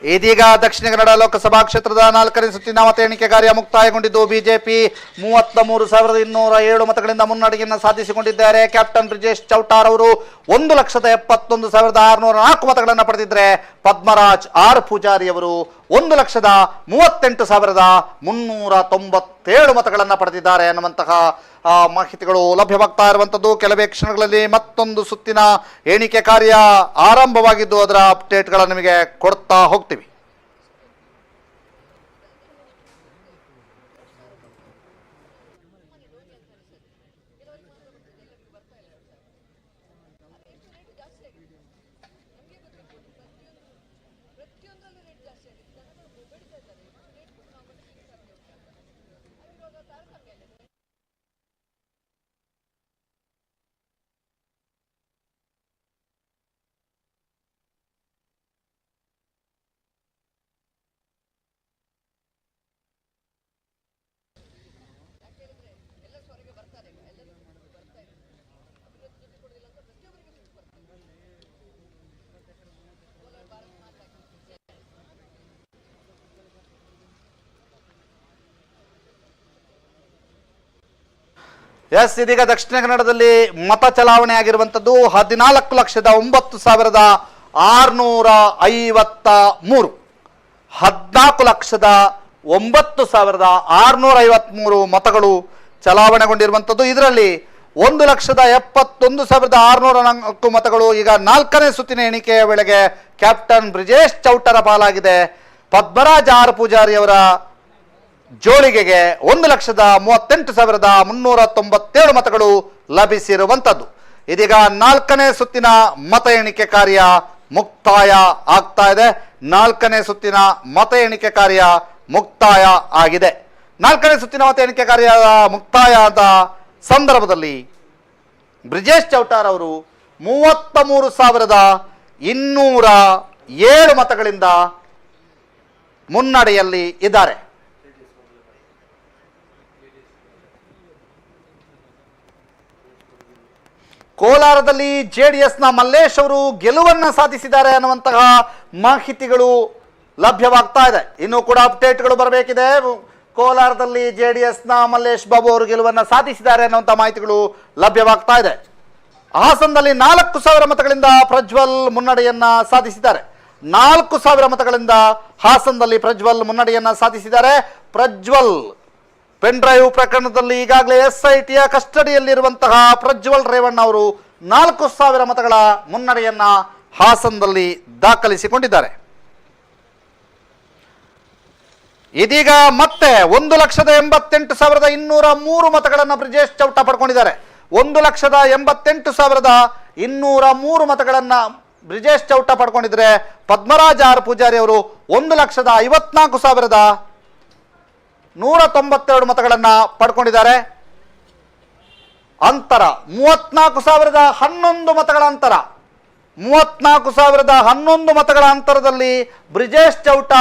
ಇದೀಗ ದಕ್ಷಿಣ ಕನ್ನಡ ಲೋಕಸಭಾ ಕ್ಷೇತ್ರದ 4ನೇ ಸುತ್ತಿನ ಮತ ಎಣಿಕೆ ಕಾರ್ಯ ಮುಕ್ತಾಯಗೊಂಡಿದ್ದು ಬಿಜೆಪಿ 33,207 ಮತಗಳಿಂದ ಮುನ್ನಡೆಯನ್ನು ಸಾಧಿಸಿಕೊಂಡಿದ್ದಾರೆ. ಕ್ಯಾಪ್ಟನ್ ಬ್ರಿಜೇಶ್ ಚೌಟಾರ್ ಅವರು 1,71,604 ಮತಗಳನ್ನು ಪಡೆದಿದ್ದರೆ, ಪದ್ಮರಾಜ್ ಆರ್ ಪೂಜಾರಿ ಅವರು 1,38,397 ಮತಗಳನ್ನು ಪಡೆದಿದ್ದಾರೆ ಅನ್ನುವಂತಹ ಮಾಹಿತಿಗಳು ಲಭ್ಯವಾಗ್ತಾ ಇರುವಂಥದ್ದು. ಕೆಲವೇ ಕ್ಷಣಗಳಲ್ಲಿ ಮತ್ತೊಂದು ಸುತ್ತಿನ ಎಣಿಕೆ ಕಾರ್ಯ ಆರಂಭವಾಗಿದ್ದು ಅದರ ಅಪ್ಡೇಟ್ಗಳನ್ನು ನಿಮಗೆ ಕೊಡ್ತಾ ಹೋಗ್ತೀವಿ. ಎಸ್, ಇದೀಗ ದಕ್ಷಿಣ ಕನ್ನಡದಲ್ಲಿ ಮತ ಚಲಾವಣೆ ಆಗಿರುವಂಥದ್ದು 14,09,653 14,09,653 ಮತಗಳು ಚಲಾವಣೆಗೊಂಡಿರುವಂಥದ್ದು. ಇದರಲ್ಲಿ 1,71,604 ಮತಗಳು ಈಗ 4ನೇ ಸುತ್ತಿನ ಎಣಿಕೆಯ ವೇಳೆಗೆ ಕ್ಯಾಪ್ಟನ್ ಬ್ರಿಜೇಶ್ ಚೌಟರ ಪಾಲಾಗಿದೆ. ಪದ್ಮರಾಜ ಆರ್ ಪೂಜಾರಿ ಅವರ ಜೋಳಿಗೆಗೆ 1,38,397 ಮತಗಳು ಲಭಿಸಿರುವಂಥದ್ದು. ಇದೀಗ 4ನೇ ಸುತ್ತಿನ ಮತ ಎಣಿಕೆ ಕಾರ್ಯ ಮುಕ್ತಾಯ ಆಗ್ತಾ ಇದೆ. 4ನೇ ಸುತ್ತಿನ ಮತ ಎಣಿಕೆ ಕಾರ್ಯ ಮುಕ್ತಾಯ ಆಗಿದೆ. 4ನೇ ಸುತ್ತಿನ ಮತ ಎಣಿಕೆ ಕಾರ್ಯ ಮುಕ್ತಾಯದ ಸಂದರ್ಭದಲ್ಲಿ ಬ್ರಿಜೇಶ್ ಚೌಟಾರ್ ಅವರು 33,207 ಮತಗಳಿಂದ ಮುನ್ನಡೆಯಲ್ಲಿ ಇದ್ದಾರೆ. ಕೋಲಾರದಲ್ಲಿ JDSನ ಮಲ್ಲೇಶ್ ಅವರು ಗೆಲುವನ್ನು ಸಾಧಿಸಿದ್ದಾರೆ ಅನ್ನುವಂತಹ ಮಾಹಿತಿಗಳು ಲಭ್ಯವಾಗ್ತಾ ಇದೆ. ಇನ್ನೂ ಕೂಡ ಅಪ್ಡೇಟ್ಗಳು ಬರಬೇಕಿದೆ. ಕೋಲಾರದಲ್ಲಿ JDSನ ಮಲ್ಲೇಶ್ ಬಾಬು ಅವರು ಗೆಲುವನ್ನು ಸಾಧಿಸಿದ್ದಾರೆ ಅನ್ನುವಂಥ ಮಾಹಿತಿಗಳು ಲಭ್ಯವಾಗ್ತಾ ಇದೆ. ಹಾಸನದಲ್ಲಿ 4,000 ಮತಗಳಿಂದ ಪ್ರಜ್ವಲ್ ಮುನ್ನಡೆಯನ್ನ ಸಾಧಿಸಿದ್ದಾರೆ. 4,000 ಮತಗಳಿಂದ ಹಾಸನದಲ್ಲಿ ಪ್ರಜ್ವಲ್ ಮುನ್ನಡೆಯನ್ನ ಸಾಧಿಸಿದ್ದಾರೆ. ಪ್ರಜ್ವಲ್ ಪೆನ್ ಡ್ರೈವ್ ಪ್ರಕರಣದಲ್ಲಿ ಈಗಾಗಲೇ SITಯ ಕಸ್ಟಡಿಯಲ್ಲಿರುವಂತಹ ಪ್ರಜ್ವಲ್ ರೇವಣ್ಣ ಅವರು 4,000 ಮತಗಳ ಮುನ್ನಡೆಯನ್ನ ಹಾಸನದಲ್ಲಿ ದಾಖಲಿಸಿಕೊಂಡಿದ್ದಾರೆ. ಇದೀಗ ಮತ್ತೆ 1,88,203 ಮತಗಳನ್ನು ಬ್ರಿಜೇಶ್ ಚೌಟ ಪಡ್ಕೊಂಡಿದ್ದಾರೆ. 1,88,203 ಮತಗಳನ್ನು ಬ್ರಿಜೇಶ್ ಚೌಟ ಪಡ್ಕೊಂಡಿದ್ರೆ ಪದ್ಮರಾಜ ಆರ್ ಪೂಜಾರಿ ಅವರು 1,54,192 ಮತಗಳನ್ನು ಪಡ್ಕೊಂಡಿದ್ದಾರೆ. ಅಂತರ 34,011 ಮತಗಳ ಅಂತರ. 34,011 ಮತಗಳ ಅಂತರದಲ್ಲಿ ಬ್ರಿಜೇಶ್ ಚೌಟ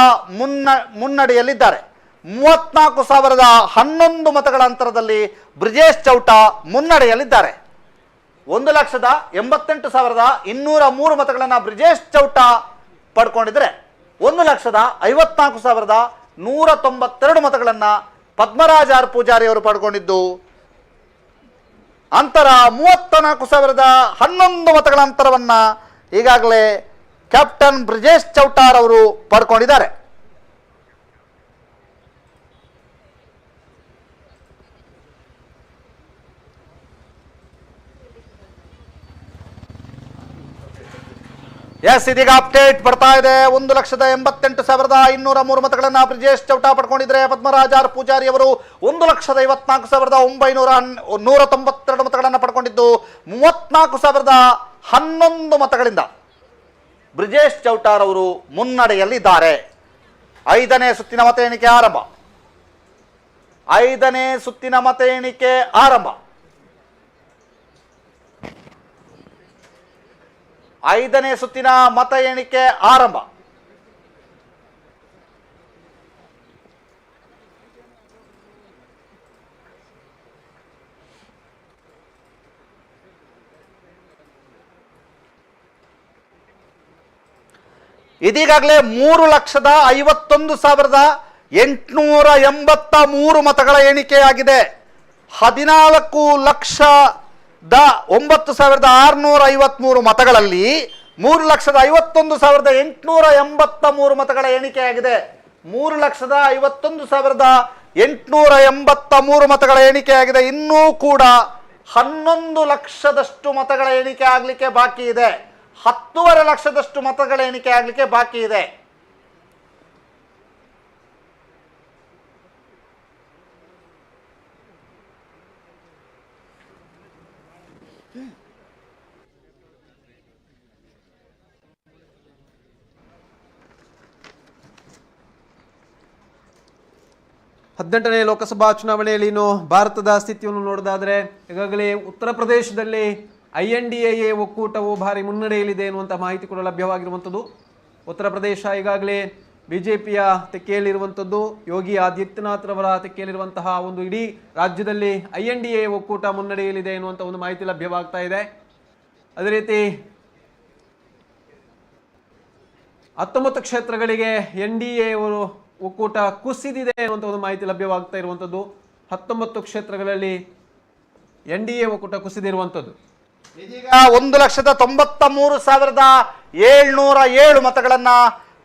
ಮುನ್ನಡೆಯಲ್ಲಿದ್ದಾರೆ. 34,011 ಮತಗಳ ಅಂತರದಲ್ಲಿ ಬ್ರಿಜೇಶ್ ಚೌಟ ಮುನ್ನಡೆಯಲ್ಲಿದ್ದಾರೆ. 1,88,203 ಮತಗಳನ್ನು ಬ್ರಿಜೇಶ್ ಚೌಟ ಪಡ್ಕೊಂಡಿದ್ರೆ 1,54,192 ಮತಗಳನ್ನು ಪದ್ಮರಾಜ ಆರ್ ಪೂಜಾರಿ ಅವರು ಪಡ್ಕೊಂಡಿದ್ದು ಅಂತರ 34,011 ಮತಗಳ ಅಂತರವನ್ನು ಈಗಾಗಲೇ ಕ್ಯಾಪ್ಟನ್ ಬ್ರಿಜೇಶ್ ಚೌಟಾರ್ ಅವರು ಪಡ್ಕೊಂಡಿದ್ದಾರೆ. ಎಸ್, ಇದೀಗ ಅಪ್ಡೇಟ್ ಬರ್ತಾ ಇದೆ. 1,88,203 ಮತಗಳನ್ನು ಬ್ರಿಜೇಶ್ ಚೌಟ ಪಡ್ಕೊಂಡಿದ್ರೆ ಪದ್ಮರಾಜ ಆರ್ ಪೂಜಾರಿ ಅವರು 1,54,992 ಮತಗಳನ್ನು ಪಡ್ಕೊಂಡಿದ್ದು 34,011 ಮತಗಳಿಂದ ಬ್ರಿಜೇಶ್ ಚೌಟಾರ್ ಅವರು ಮುನ್ನಡೆಯಲ್ಲಿದ್ದಾರೆ. 5ನೇ ಸುತ್ತಿನ ಮತ ಎಣಿಕೆ ಆರಂಭ. 5ನೇ ಸುತ್ತಿನ ಮತ ಎಣಿಕೆ ಆರಂಭ. 5ನೇ ಸುತ್ತಿನ ಮತ ಎಣಿಕೆ ಆರಂಭ. ಇದೀಗಾಗಲೇ 3,51,883 ಮತಗಳ ಎಣಿಕೆಯಾಗಿದೆ. 14,09,653 ಮತಗಳಲ್ಲಿ 3,51,883 ಮತಗಳ ಎಣಿಕೆಯಾಗಿದೆ. 3,51,883 ಮತಗಳ ಎಣಿಕೆಯಾಗಿದೆ. ಇನ್ನೂ ಕೂಡ 11 ಲಕ್ಷದಷ್ಟು ಮತಗಳ ಎಣಿಕೆ ಆಗಲಿಕ್ಕೆ ಬಾಕಿ ಇದೆ. 10.5 ಲಕ್ಷದಷ್ಟು ಮತಗಳ ಎಣಿಕೆ ಆಗಲಿಕ್ಕೆ ಬಾಕಿ ಇದೆ. ಹದಿನೆಂಟನೇ ಲೋಕಸಭಾ ಚುನಾವಣೆಯಲ್ಲಿ ಭಾರತದ ಸ್ಥಿತಿಯನ್ನು ನೋಡೋದಾದ್ರೆ ಈಗಾಗಲೇ ಉತ್ತರ ಪ್ರದೇಶದಲ್ಲಿ INDA ಒಕ್ಕೂಟವು ಭಾರಿ ಮುನ್ನಡೆಯಲ್ಲಿದೆ ಎನ್ನುವಂಥ ಮಾಹಿತಿ ಕೂಡ ಲಭ್ಯವಾಗಿರುವಂಥದ್ದು. ಉತ್ತರ ಪ್ರದೇಶ ಈಗಾಗಲೇ BJPಯ ತೆಕ್ಕೆಯಲ್ಲಿರುವಂಥದ್ದು. ಯೋಗಿ ಆದಿತ್ಯನಾಥ್ ರವರ ತೆಕ್ಕೆಯಲ್ಲಿರುವಂತಹ ಒಂದು ಇಡೀ ರಾಜ್ಯದಲ್ಲಿ INDA ಒಕ್ಕೂಟ ಮುನ್ನಡೆಯಲ್ಲಿದೆ ಎನ್ನುವಂಥ ಒಂದು ಮಾಹಿತಿ ಲಭ್ಯವಾಗ್ತಾ ಇದೆ. ಅದೇ ರೀತಿ 19 ಕ್ಷೇತ್ರಗಳಿಗೆ NDA ಅವರು ಒಕ್ಕೂಟ ಕುಸಿದಿದೆ ಅನ್ನುವಂಥ ಒಂದು ಮಾಹಿತಿ ಲಭ್ಯವಾಗ್ತಾ ಇರುವಂಥದ್ದು. 19 ಕ್ಷೇತ್ರಗಳಲ್ಲಿ NDA ಒಕ್ಕೂಟ ಕುಸಿದಿರುವಂಥದ್ದು. ಇದೀಗ 1,93,707 ಮತಗಳನ್ನ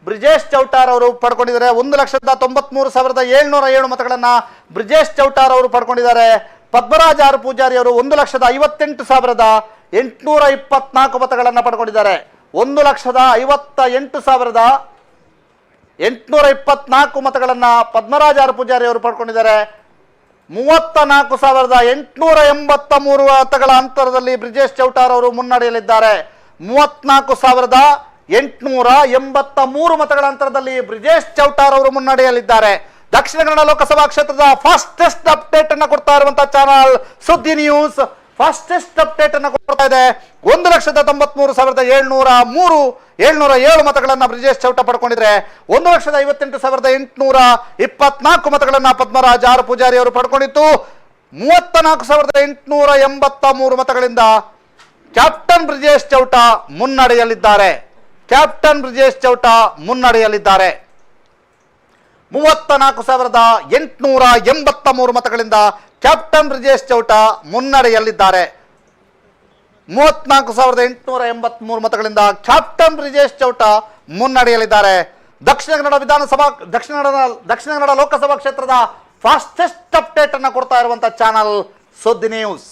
ಬ್ರಿಜೇಶ್ ಚೌಟಾರ್ ಅವರು ಪಡ್ಕೊಂಡಿದ್ದಾರೆ. 1,93,707 ಮತಗಳನ್ನ ಬ್ರಿಜೇಶ್ ಚೌಟಾರ್ ಅವರು ಪಡ್ಕೊಂಡಿದ್ದಾರೆ. ಪದ್ಮರಾಜ್ ಆರ್ ಪೂಜಾರಿ ಅವರು 1,58,824 ಮತಗಳನ್ನ ಪಡ್ಕೊಂಡಿದ್ದಾರೆ. 1,58,824 ಮತಗಳನ್ನ ಪದ್ಮರಾಜ್ ಆರ್ ಪೂಜಾರಿ ಅವರು ಪಡ್ಕೊಂಡಿದ್ದಾರೆ. 34,883 ಮತಗಳ ಅಂತರದಲ್ಲಿ ಬ್ರಿಜೇಶ್ ಚೌಟಾರ್ ಅವರು ಮುನ್ನಡೆಯಲಿದ್ದಾರೆ. 34,883 ಮತಗಳ ಅಂತರದಲ್ಲಿ ಬ್ರಿಜೇಶ್ ಚೌಟಾರ್ ಅವರು ಮುನ್ನಡೆಯಲಿದ್ದಾರೆ. ದಕ್ಷಿಣ ಕನ್ನಡ ಲೋಕಸಭಾ ಕ್ಷೇತ್ರದ ಫಾಸ್ಟೆಸ್ಟ್ ಅಪ್ಡೇಟ್ ಅನ್ನ ಕೊಡ್ತಾ ಇರುವಂತಹ ಚಾನಲ್ ಸುದ್ದಿ ನ್ಯೂಸ್ ಫಾಸ್ಟೆಸ್ಟ್ ಅಪ್ಡೇಟ್ ಅನ್ನ ಕೊಡ್ತಾ ಇದೆ. 1,93,707 ಮತಗಳನ್ನ ಬ್ರಿಜೇಶ್ ಚೌಟ ಪಡ್ಕೊಂಡಿದ್ರೆ 1,58,824 ಮತಗಳನ್ನ ಪದ್ಮರಾಜ್ ಆರ್ ಪೂಜಾರಿ ಅವರು ಪಡ್ಕೊಂಡಿತ್ತು. 34,883 ಮತಗಳಿಂದ ಕ್ಯಾಪ್ಟನ್ ಬ್ರಿಜೇಶ್ ಚೌಟ ಮುನ್ನಡೆಯಲಿದ್ದಾರೆ. 34,883 ಮತಗಳಿಂದ ಕ್ಯಾಪ್ಟನ್ ಬ್ರಿಜೇಶ್ ಚೌಟ ಮುನ್ನಡೆಯಲ್ಲಿದ್ದಾರೆ. 34,883 ಮತಗಳಿಂದ ಕ್ಯಾಪ್ಟನ್ ಬ್ರಿಜೇಶ್ ಚೌಟ ಮುನ್ನಡೆಯಲಿದ್ದಾರೆ. ದಕ್ಷಿಣ ಕನ್ನಡ ಲೋಕಸಭಾ ಕ್ಷೇತ್ರದ ಫಾಸ್ಟೆಸ್ಟ್ ಅಪ್ಡೇಟ್ ಅನ್ನು ಕೊಡ್ತಾ ಇರುವಂತಹ ಚಾನಲ್ ಸುದ್ದಿ ನ್ಯೂಸ್.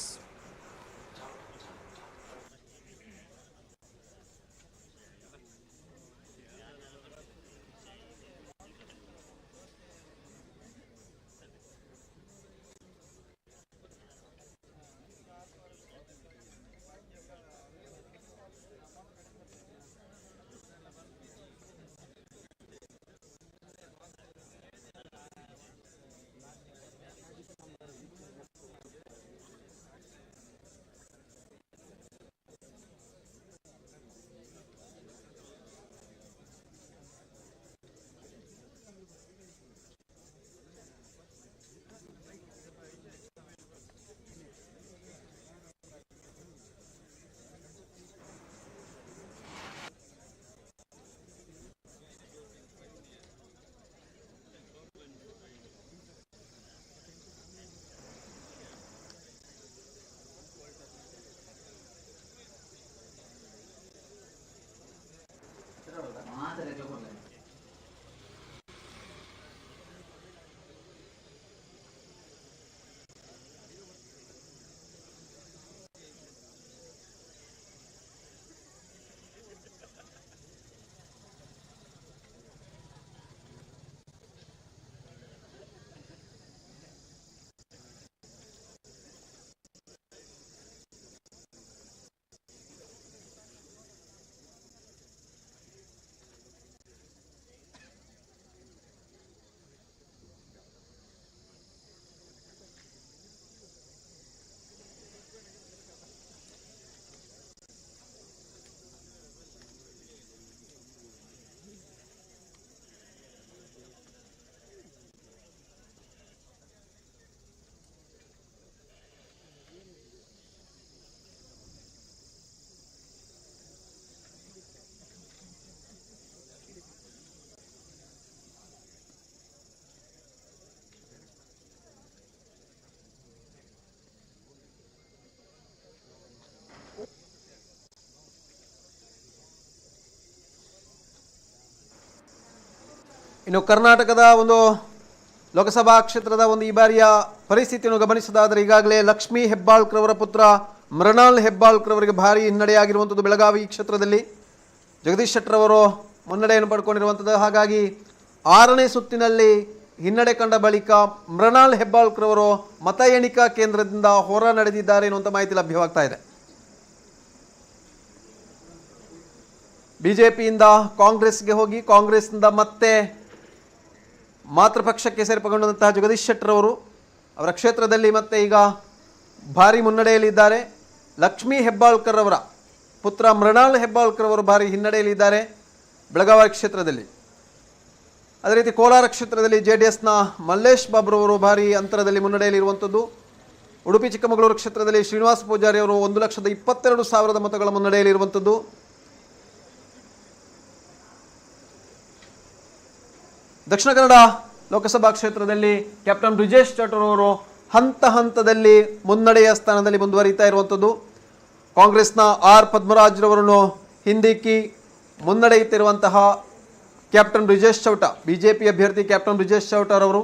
ಇನ್ನು ಕರ್ನಾಟಕದ ಒಂದು ಲೋಕಸಭಾ ಕ್ಷೇತ್ರದ ಒಂದು ಈ ಬಾರಿಯ ಪರಿಸ್ಥಿತಿಯನ್ನು ಗಮನಿಸೋದಾದರೆ ಈಗಾಗಲೇ ಲಕ್ಷ್ಮೀ ಹೆಬ್ಬಾಳ್ಕರ್ ಅವರ ಪುತ್ರ ಮೃಣಾಲ್ ಹೆಬ್ಬಾಳ್ಕರ್ ಅವರಿಗೆ ಭಾರಿ ಹಿನ್ನಡೆಯಾಗಿರುವಂಥದ್ದು. ಬೆಳಗಾವಿ ಕ್ಷೇತ್ರದಲ್ಲಿ ಜಗದೀಶ್ ಶೆಟ್ಟರ್ ಅವರು ಮುನ್ನಡೆಯನ್ನು ಪಡ್ಕೊಂಡಿರುವಂಥದ್ದು. ಹಾಗಾಗಿ 6ನೇ ಸುತ್ತಿನಲ್ಲಿ ಹಿನ್ನಡೆ ಕಂಡ ಬಳಿಕ ಮೃಣಾಲ್ ಹೆಬ್ಬಾಳ್ಕರ್ ಅವರು ಮತ ಎಣಿಕಾ ಕೇಂದ್ರದಿಂದ ಹೊರ ನಡೆದಿದ್ದಾರೆ ಎನ್ನುವಂಥ ಮಾಹಿತಿ ಲಭ್ಯವಾಗ್ತಾ ಇದೆ. ಬಿಜೆಪಿಯಿಂದ ಕಾಂಗ್ರೆಸ್ಗೆ ಹೋಗಿ ಕಾಂಗ್ರೆಸ್ನಿಂದ ಮತ್ತೆ ಮಾತೃಪಕ್ಷಕ್ಕೆ ಸೇರ್ಪಗೊಂಡಂತಹ ಜಗದೀಶ್ ಶೆಟ್ಟರ್ ಅವರು ಅವರ ಕ್ಷೇತ್ರದಲ್ಲಿ ಮತ್ತೆ ಈಗ ಭಾರಿ ಮುನ್ನಡೆಯಲ್ಲಿದ್ದಾರೆ. ಲಕ್ಷ್ಮೀ ಹೆಬ್ಬಾಳ್ಕರ್ ಅವರ ಪುತ್ರ ಮೃಣಾಲ್ ಹೆಬ್ಬಾಳ್ಕರ್ ಅವರು ಭಾರಿ ಹಿನ್ನಡೆಯಲ್ಲಿದ್ದಾರೆ ಬೆಳಗಾವಿ ಕ್ಷೇತ್ರದಲ್ಲಿ. ಅದೇ ರೀತಿ ಕೋಲಾರ ಕ್ಷೇತ್ರದಲ್ಲಿ JDSನ ಮಲ್ಲೇಶ್ ಬಾಬ್ರವರು ಭಾರಿ ಅಂತರದಲ್ಲಿ ಮುನ್ನಡೆಯಲ್ಲಿರುವಂಥದ್ದು. ಉಡುಪಿ ಚಿಕ್ಕಮಗಳೂರು ಕ್ಷೇತ್ರದಲ್ಲಿ ಶ್ರೀನಿವಾಸ್ ಪೂಜಾರಿ ಅವರು 1,22,000 ಮತಗಳ ಮುನ್ನಡೆಯಲ್ಲಿರುವಂಥದ್ದು. ದಕ್ಷಿಣ ಕನ್ನಡ ಲೋಕಸಭಾ ಕ್ಷೇತ್ರದಲ್ಲಿ ಕ್ಯಾಪ್ಟನ್ ಬ್ರಿಜೇಶ್ ಚೌಟರ್ ಅವರು ಹಂತ ಹಂತದಲ್ಲಿ ಮುನ್ನಡೆಯ ಸ್ಥಾನದಲ್ಲಿ ಮುಂದುವರಿತಾ ಇರುವಂಥದ್ದು. ಕಾಂಗ್ರೆಸ್ನ ಆರ್ ಪದ್ಮರಾಜ್ರವರನ್ನು ಹಿಂದಿಕ್ಕಿ ಮುನ್ನಡೆಯುತ್ತಿರುವಂತಹ ಕ್ಯಾಪ್ಟನ್ ಬ್ರಿಜೇಶ್ ಚೌಟ, ಬಿಜೆಪಿ ಅಭ್ಯರ್ಥಿ ಕ್ಯಾಪ್ಟನ್ ಬ್ರಿಜೇಶ್ ಚೌಟರವರು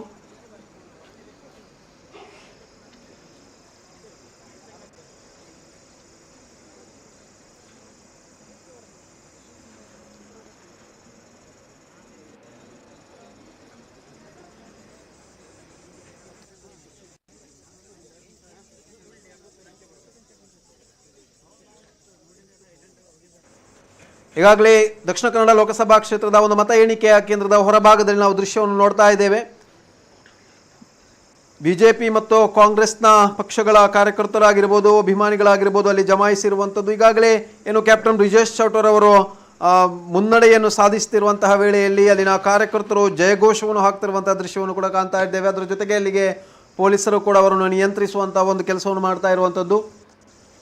ಈಗಾಗಲೇ ದಕ್ಷಿಣ ಕನ್ನಡ ಲೋಕಸಭಾ ಕ್ಷೇತ್ರದ ಒಂದು ಮತ ಎಣಿಕೆಯ ಕೇಂದ್ರದ ಹೊರಭಾಗದಲ್ಲಿ ನಾವು ದೃಶ್ಯವನ್ನು ನೋಡ್ತಾ ಇದ್ದೇವೆ. ಬಿಜೆಪಿ ಮತ್ತು ಕಾಂಗ್ರೆಸ್ನ ಪಕ್ಷಗಳ ಕಾರ್ಯಕರ್ತರಾಗಿರ್ಬೋದು, ಅಭಿಮಾನಿಗಳಾಗಿರ್ಬೋದು ಅಲ್ಲಿ ಜಮಾಯಿಸಿರುವಂಥದ್ದು. ಈಗಾಗಲೇ ಏನು ಕ್ಯಾಪ್ಟನ್ ಬ್ರಿಜೇಶ್ ಚೌಟರ್ ಅವರು ಮುನ್ನಡೆಯನ್ನು ಸಾಧಿಸುತ್ತಿರುವಂತಹ ವೇಳೆಯಲ್ಲಿ ಅಲ್ಲಿನ ಕಾರ್ಯಕರ್ತರು ಜಯಘೋಷವನ್ನು ಹಾಕ್ತಿರುವಂತಹ ದೃಶ್ಯವನ್ನು ಕೂಡ ಕಾಣ್ತಾ ಇದ್ದೇವೆ. ಅದರ ಜೊತೆಗೆ ಅಲ್ಲಿಗೆ ಪೊಲೀಸರು ಕೂಡ ಅವರನ್ನು ನಿಯಂತ್ರಿಸುವಂತಹ ಒಂದು ಕೆಲಸವನ್ನು ಮಾಡ್ತಾ ಇರುವಂಥದ್ದು.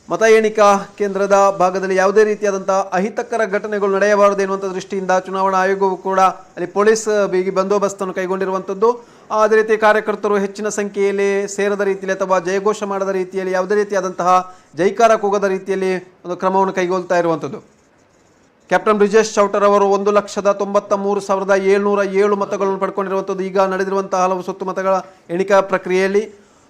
ಮತ ಎಣಿಕಾ ಕೇಂದ್ರದ ಭಾಗದಲ್ಲಿ ಯಾವುದೇ ರೀತಿಯಾದಂತಹ ಅಹಿತಕರ ಘಟನೆಗಳು ನಡೆಯಬಾರದು ಎನ್ನುವಂಥ ದೃಷ್ಟಿಯಿಂದ ಚುನಾವಣಾ ಆಯೋಗವು ಕೂಡ ಅಲ್ಲಿ ಪೊಲೀಸ್ ಬಿಗಿ ಬಂದೋಬಸ್ತನ್ನು ಕೈಗೊಂಡಿರುವಂಥದ್ದು. ಅದೇ ರೀತಿ ಕಾರ್ಯಕರ್ತರು ಹೆಚ್ಚಿನ ಸಂಖ್ಯೆಯಲ್ಲಿ ಸೇರದ ರೀತಿಯಲ್ಲಿ ಅಥವಾ ಜಯಘೋಷ ಮಾಡದ ರೀತಿಯಲ್ಲಿ ಯಾವುದೇ ರೀತಿಯಾದಂತಹ ಜೈಕಾರ ಕೂಗದ ರೀತಿಯಲ್ಲಿ ಒಂದು ಕ್ರಮವನ್ನು ಕೈಗೊಳ್ತಾ ಇರುವಂಥದ್ದು. ಕ್ಯಾಪ್ಟನ್ ಬ್ರಿಜೇಶ್ ಚೌಟರ್ ಅವರು 1,93,707 ಮತಗಳನ್ನು ಪಡ್ಕೊಂಡಿರುವಂಥದ್ದು. ಈಗ ನಡೆದಿರುವಂತಹ ಹಲವು ಸುತ್ತು ಮತಗಳ ಎಣಿಕಾ ಪ್ರಕ್ರಿಯೆಯಲ್ಲಿ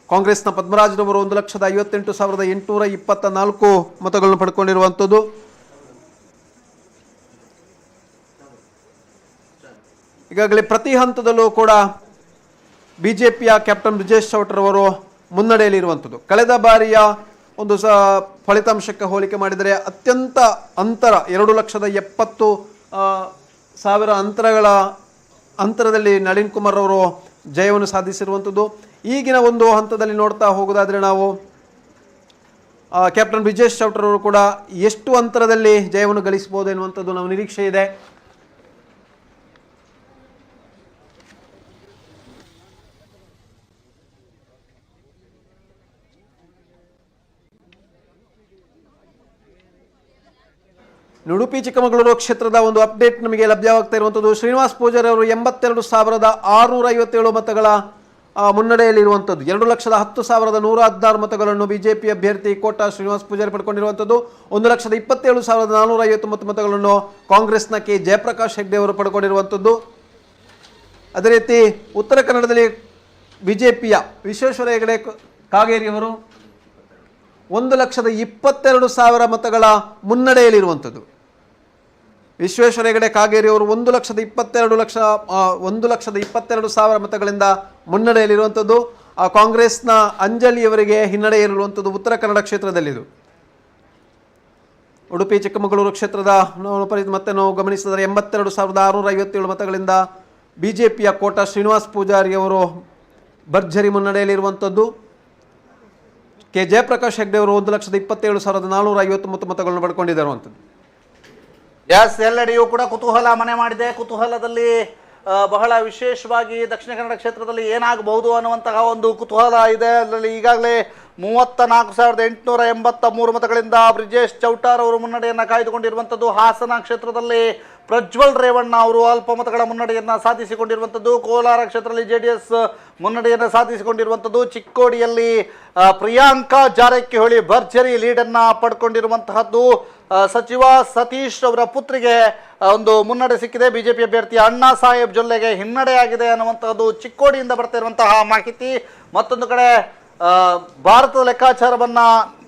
ಕಾಂಗ್ರೆಸ್ನ ಪದ್ಮರಾಜ್ರವರು 1,58,824 ಮತಗಳನ್ನು ಪಡ್ಕೊಂಡಿರುವಂಥದ್ದು. ಈಗಾಗಲೇ ಪ್ರತಿ ಹಂತದಲ್ಲೂ ಕೂಡ ಬಿಜೆಪಿಯ ಕ್ಯಾಪ್ಟನ್ ಬ್ರಿಜೇಶ್ ಚೌಟರ್ ಅವರು ಮುನ್ನಡೆಯಲ್ಲಿರುವಂಥದ್ದು. ಕಳೆದ ಬಾರಿಯ ಒಂದು ಫಲಿತಾಂಶಕ್ಕೆ ಹೋಲಿಕೆ ಮಾಡಿದರೆ ಅತ್ಯಂತ ಅಂತರ 2,70,000 ಅಂತರದಲ್ಲಿ ನಳಿನ್ ಕುಮಾರ್ ಅವರು ಜಯವನ್ನು ಸಾಧಿಸಿರುವಂಥದ್ದು. ಈಗಿನ ಒಂದು ಹಂತದಲ್ಲಿ ನೋಡ್ತಾ ಹೋಗೋದಾದರೆ ನಾವು ಕ್ಯಾಪ್ಟನ್ ಬ್ರಿಜೇಶ್ ಚೌಟರ್ ಅವರು ಕೂಡ ಎಷ್ಟು ಅಂತರದಲ್ಲಿ ಜಯವನ್ನು ಗಳಿಸಬಹುದು ಎನ್ನುವಂಥದ್ದು ನಾವು ನಿರೀಕ್ಷೆ ಇದೆ. ಉಡುಪಿ ಚಿಕ್ಕಮಗಳೂರು ಕ್ಷೇತ್ರದ ಒಂದು ಅಪ್ಡೇಟ್ ನಮಗೆ ಲಭ್ಯವಾಗ್ತಾ ಇರುವಂಥದ್ದು. ಶ್ರೀನಿವಾಸ್ ಪೂಜಾರಿ ಅವರು 82,617 ಮತಗಳ ಮುನ್ನಡೆಯಲ್ಲಿರುವಂಥದ್ದು. 2,10,116 ಮತಗಳನ್ನು ಬಿಜೆಪಿ ಅಭ್ಯರ್ಥಿ ಕೋಟಾ ಶ್ರೀನಿವಾಸ್ ಪೂಜಾರಿ ಪಡ್ಕೊಂಡಿರುವಂಥದ್ದು. 1,27,459 ಮತಗಳನ್ನು ಕಾಂಗ್ರೆಸ್ನ ಕೆ ಜಯಪ್ರಕಾಶ್ ಹೆಗ್ಡೆ ಅವರು ಪಡ್ಕೊಂಡಿರುವಂಥದ್ದು. ಅದೇ ರೀತಿ ಉತ್ತರ ಕನ್ನಡದಲ್ಲಿ ಬಿಜೆಪಿಯ ವಿಶ್ವೇಶ್ವರ ಹೆಗಡೆ ಕಾಗೇರಿಯವರು 1,22,000 ಮತಗಳ ಮುನ್ನಡೆಯಲ್ಲಿರುವಂಥದ್ದು. ವಿಶ್ವೇಶ್ವರ ಹೆಗಡೆ ಕಾಗೇರಿ ಅವರು 1,22,000 ಮತಗಳಿಂದ ಮುನ್ನಡೆಯಲ್ಲಿರುವಂಥದ್ದು. ಕಾಂಗ್ರೆಸ್ನ ಅಂಜಲಿಯವರಿಗೆ ಹಿನ್ನಡೆಯಲ್ಲಿರುವಂಥದ್ದು ಉತ್ತರ ಕನ್ನಡ ಕ್ಷೇತ್ರದಲ್ಲಿದು. ಉಡುಪಿ ಚಿಕ್ಕಮಗಳೂರು ಕ್ಷೇತ್ರದ ಮತ್ತೆ ನಾವು ಗಮನಿಸಿದರೆ 82,657 ಮತಗಳಿಂದ ಬಿಜೆಪಿಯ ಕೋಟಾ ಶ್ರೀನಿವಾಸ್ ಪೂಜಾರಿ ಅವರು ಭರ್ಜರಿ ಮುನ್ನಡೆಯಲ್ಲಿರುವಂಥದ್ದು. ಕೆ ಜಯಪ್ರಕಾಶ್ ಹೆಗ್ಡೆ ಅವರು 1,27,459 ಮತಗಳನ್ನು ಪಡ್ಕೊಂಡಿರುವಂಥದ್ದು. ಎಲ್ಲೆಡೆಯೂ ಕೂಡ ಕುತೂಹಲ ಮನೆ ಮಾಡಿದೆ. ಕುತೂಹಲದಲ್ಲಿ ಬಹಳ ವಿಶೇಷವಾಗಿ ದಕ್ಷಿಣ ಕನ್ನಡ ಕ್ಷೇತ್ರದಲ್ಲಿ ಏನಾಗಬಹುದು ಅನ್ನುವಂತಹ ಒಂದು ಕುತೂಹಲ ಇದೆ. ಅದರಲ್ಲಿ ಈಗಾಗಲೇ 34,883 ಮತಗಳಿಂದ ಬ್ರಿಜೇಶ್ ಚೌಟಾರ್ ಅವರು ಮುನ್ನಡೆಯನ್ನು ಕಾಯ್ದುಕೊಂಡಿರುವಂಥದ್ದು. ಹಾಸನ ಕ್ಷೇತ್ರದಲ್ಲಿ ಪ್ರಜ್ವಲ್ ರೇವಣ್ಣ ಅವರು ಅಲ್ಪ ಮತಗಳ ಮುನ್ನಡೆಯನ್ನು ಸಾಧಿಸಿಕೊಂಡಿರುವಂಥದ್ದು. ಕೋಲಾರ ಕ್ಷೇತ್ರದಲ್ಲಿ JDS ಮುನ್ನಡೆಯನ್ನು ಸಾಧಿಸಿಕೊಂಡಿರುವಂಥದ್ದು. ಚಿಕ್ಕೋಡಿಯಲ್ಲಿ ಪ್ರಿಯಾಂಕಾ ಜಾರಕಿಹೊಳಿ ಭರ್ಜರಿ ಲೀಡನ್ನು ಪಡ್ಕೊಂಡಿರುವಂತಹದ್ದು. ಸಚಿವ ಸತೀಶ್ ಅವರ ಪುತ್ರಿಗೆ ಒಂದು ಮುನ್ನಡೆ ಸಿಕ್ಕಿದೆ. ಬಿಜೆಪಿ ಅಭ್ಯರ್ಥಿ ಅಣ್ಣಾ ಸಾಹೇಬ್ ಜೊಲ್ಲೆಗೆ ಹಿನ್ನಡೆಯಾಗಿದೆ ಅನ್ನುವಂತಹದ್ದು ಚಿಕ್ಕೋಡಿಯಿಂದ ಬರ್ತಾ ಇರುವಂತಹ ಮಾಹಿತಿ. ಮತ್ತೊಂದು ಕಡೆ ಭಾರತದ ಲೆಕ್ಕಾಚಾರವನ್ನ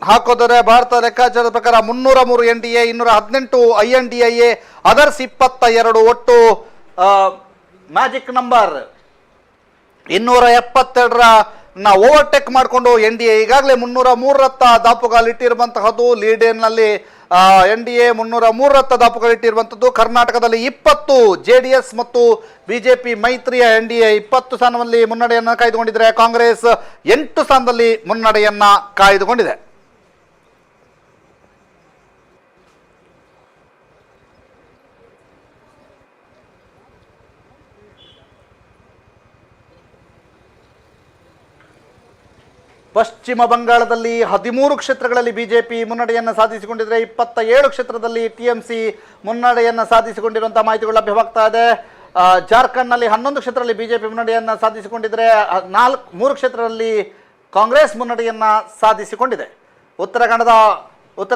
ಹಾಕೋದರೆ ಭಾರತದ ಲೆಕ್ಕಾಚಾರದ ಪ್ರಕಾರ 303 NDA, 218 INDIA, ಅದರ್ಸ್ 22, ಒಟ್ಟು ಮ್ಯಾಜಿಕ್ ನಂಬರ್ 272 ಓವರ್ಟೇಕ್ ಮಾಡಿಕೊಂಡು NDA ಈಗಾಗಲೇ 303 ದಾಪುಗಾಲಿಟ್ಟಿರುವಂತಹದ್ದು. ಲೀಡೇನ್ನಲ್ಲಿ NDA 303 ದಾಪುಗಾಲಿಟ್ಟಿರುವಂಥದ್ದು. ಕರ್ನಾಟಕದಲ್ಲಿ 20 JDS ಮತ್ತು ಬಿಜೆಪಿ ಮೈತ್ರಿಯ NDA 20 ಸ್ಥಾನದಲ್ಲಿ ಮುನ್ನಡೆಯನ್ನು ಕಾಯ್ದುಕೊಂಡಿದ್ದರೆ ಕಾಂಗ್ರೆಸ್ 8 ಸ್ಥಾನದಲ್ಲಿ ಮುನ್ನಡೆಯನ್ನ ಕಾಯ್ದುಕೊಂಡಿದೆ. ಪಶ್ಚಿಮ ಬಂಗಾಳದಲ್ಲಿ 13 ಕ್ಷೇತ್ರಗಳಲ್ಲಿ ಬಿಜೆಪಿ ಮುನ್ನಡೆಯನ್ನು ಸಾಧಿಸಿಕೊಂಡಿದ್ದರೆ 27 ಕ್ಷೇತ್ರದಲ್ಲಿ TMC ಮುನ್ನಡೆಯನ್ನು ಸಾಧಿಸಿಕೊಂಡಿರುವಂಥ ಮಾಹಿತಿಗಳು ಲಭ್ಯವಾಗ್ತಾ ಇದೆ. ಜಾರ್ಖಂಡ್ನಲ್ಲಿ 11 ಕ್ಷೇತ್ರದಲ್ಲಿ ಬಿಜೆಪಿ ಮುನ್ನಡೆಯನ್ನು ಸಾಧಿಸಿಕೊಂಡಿದ್ದರೆ 3 ಕ್ಷೇತ್ರದಲ್ಲಿ ಕಾಂಗ್ರೆಸ್ ಮುನ್ನಡೆಯನ್ನು ಸಾಧಿಸಿಕೊಂಡಿದೆ. ಉತ್ತರ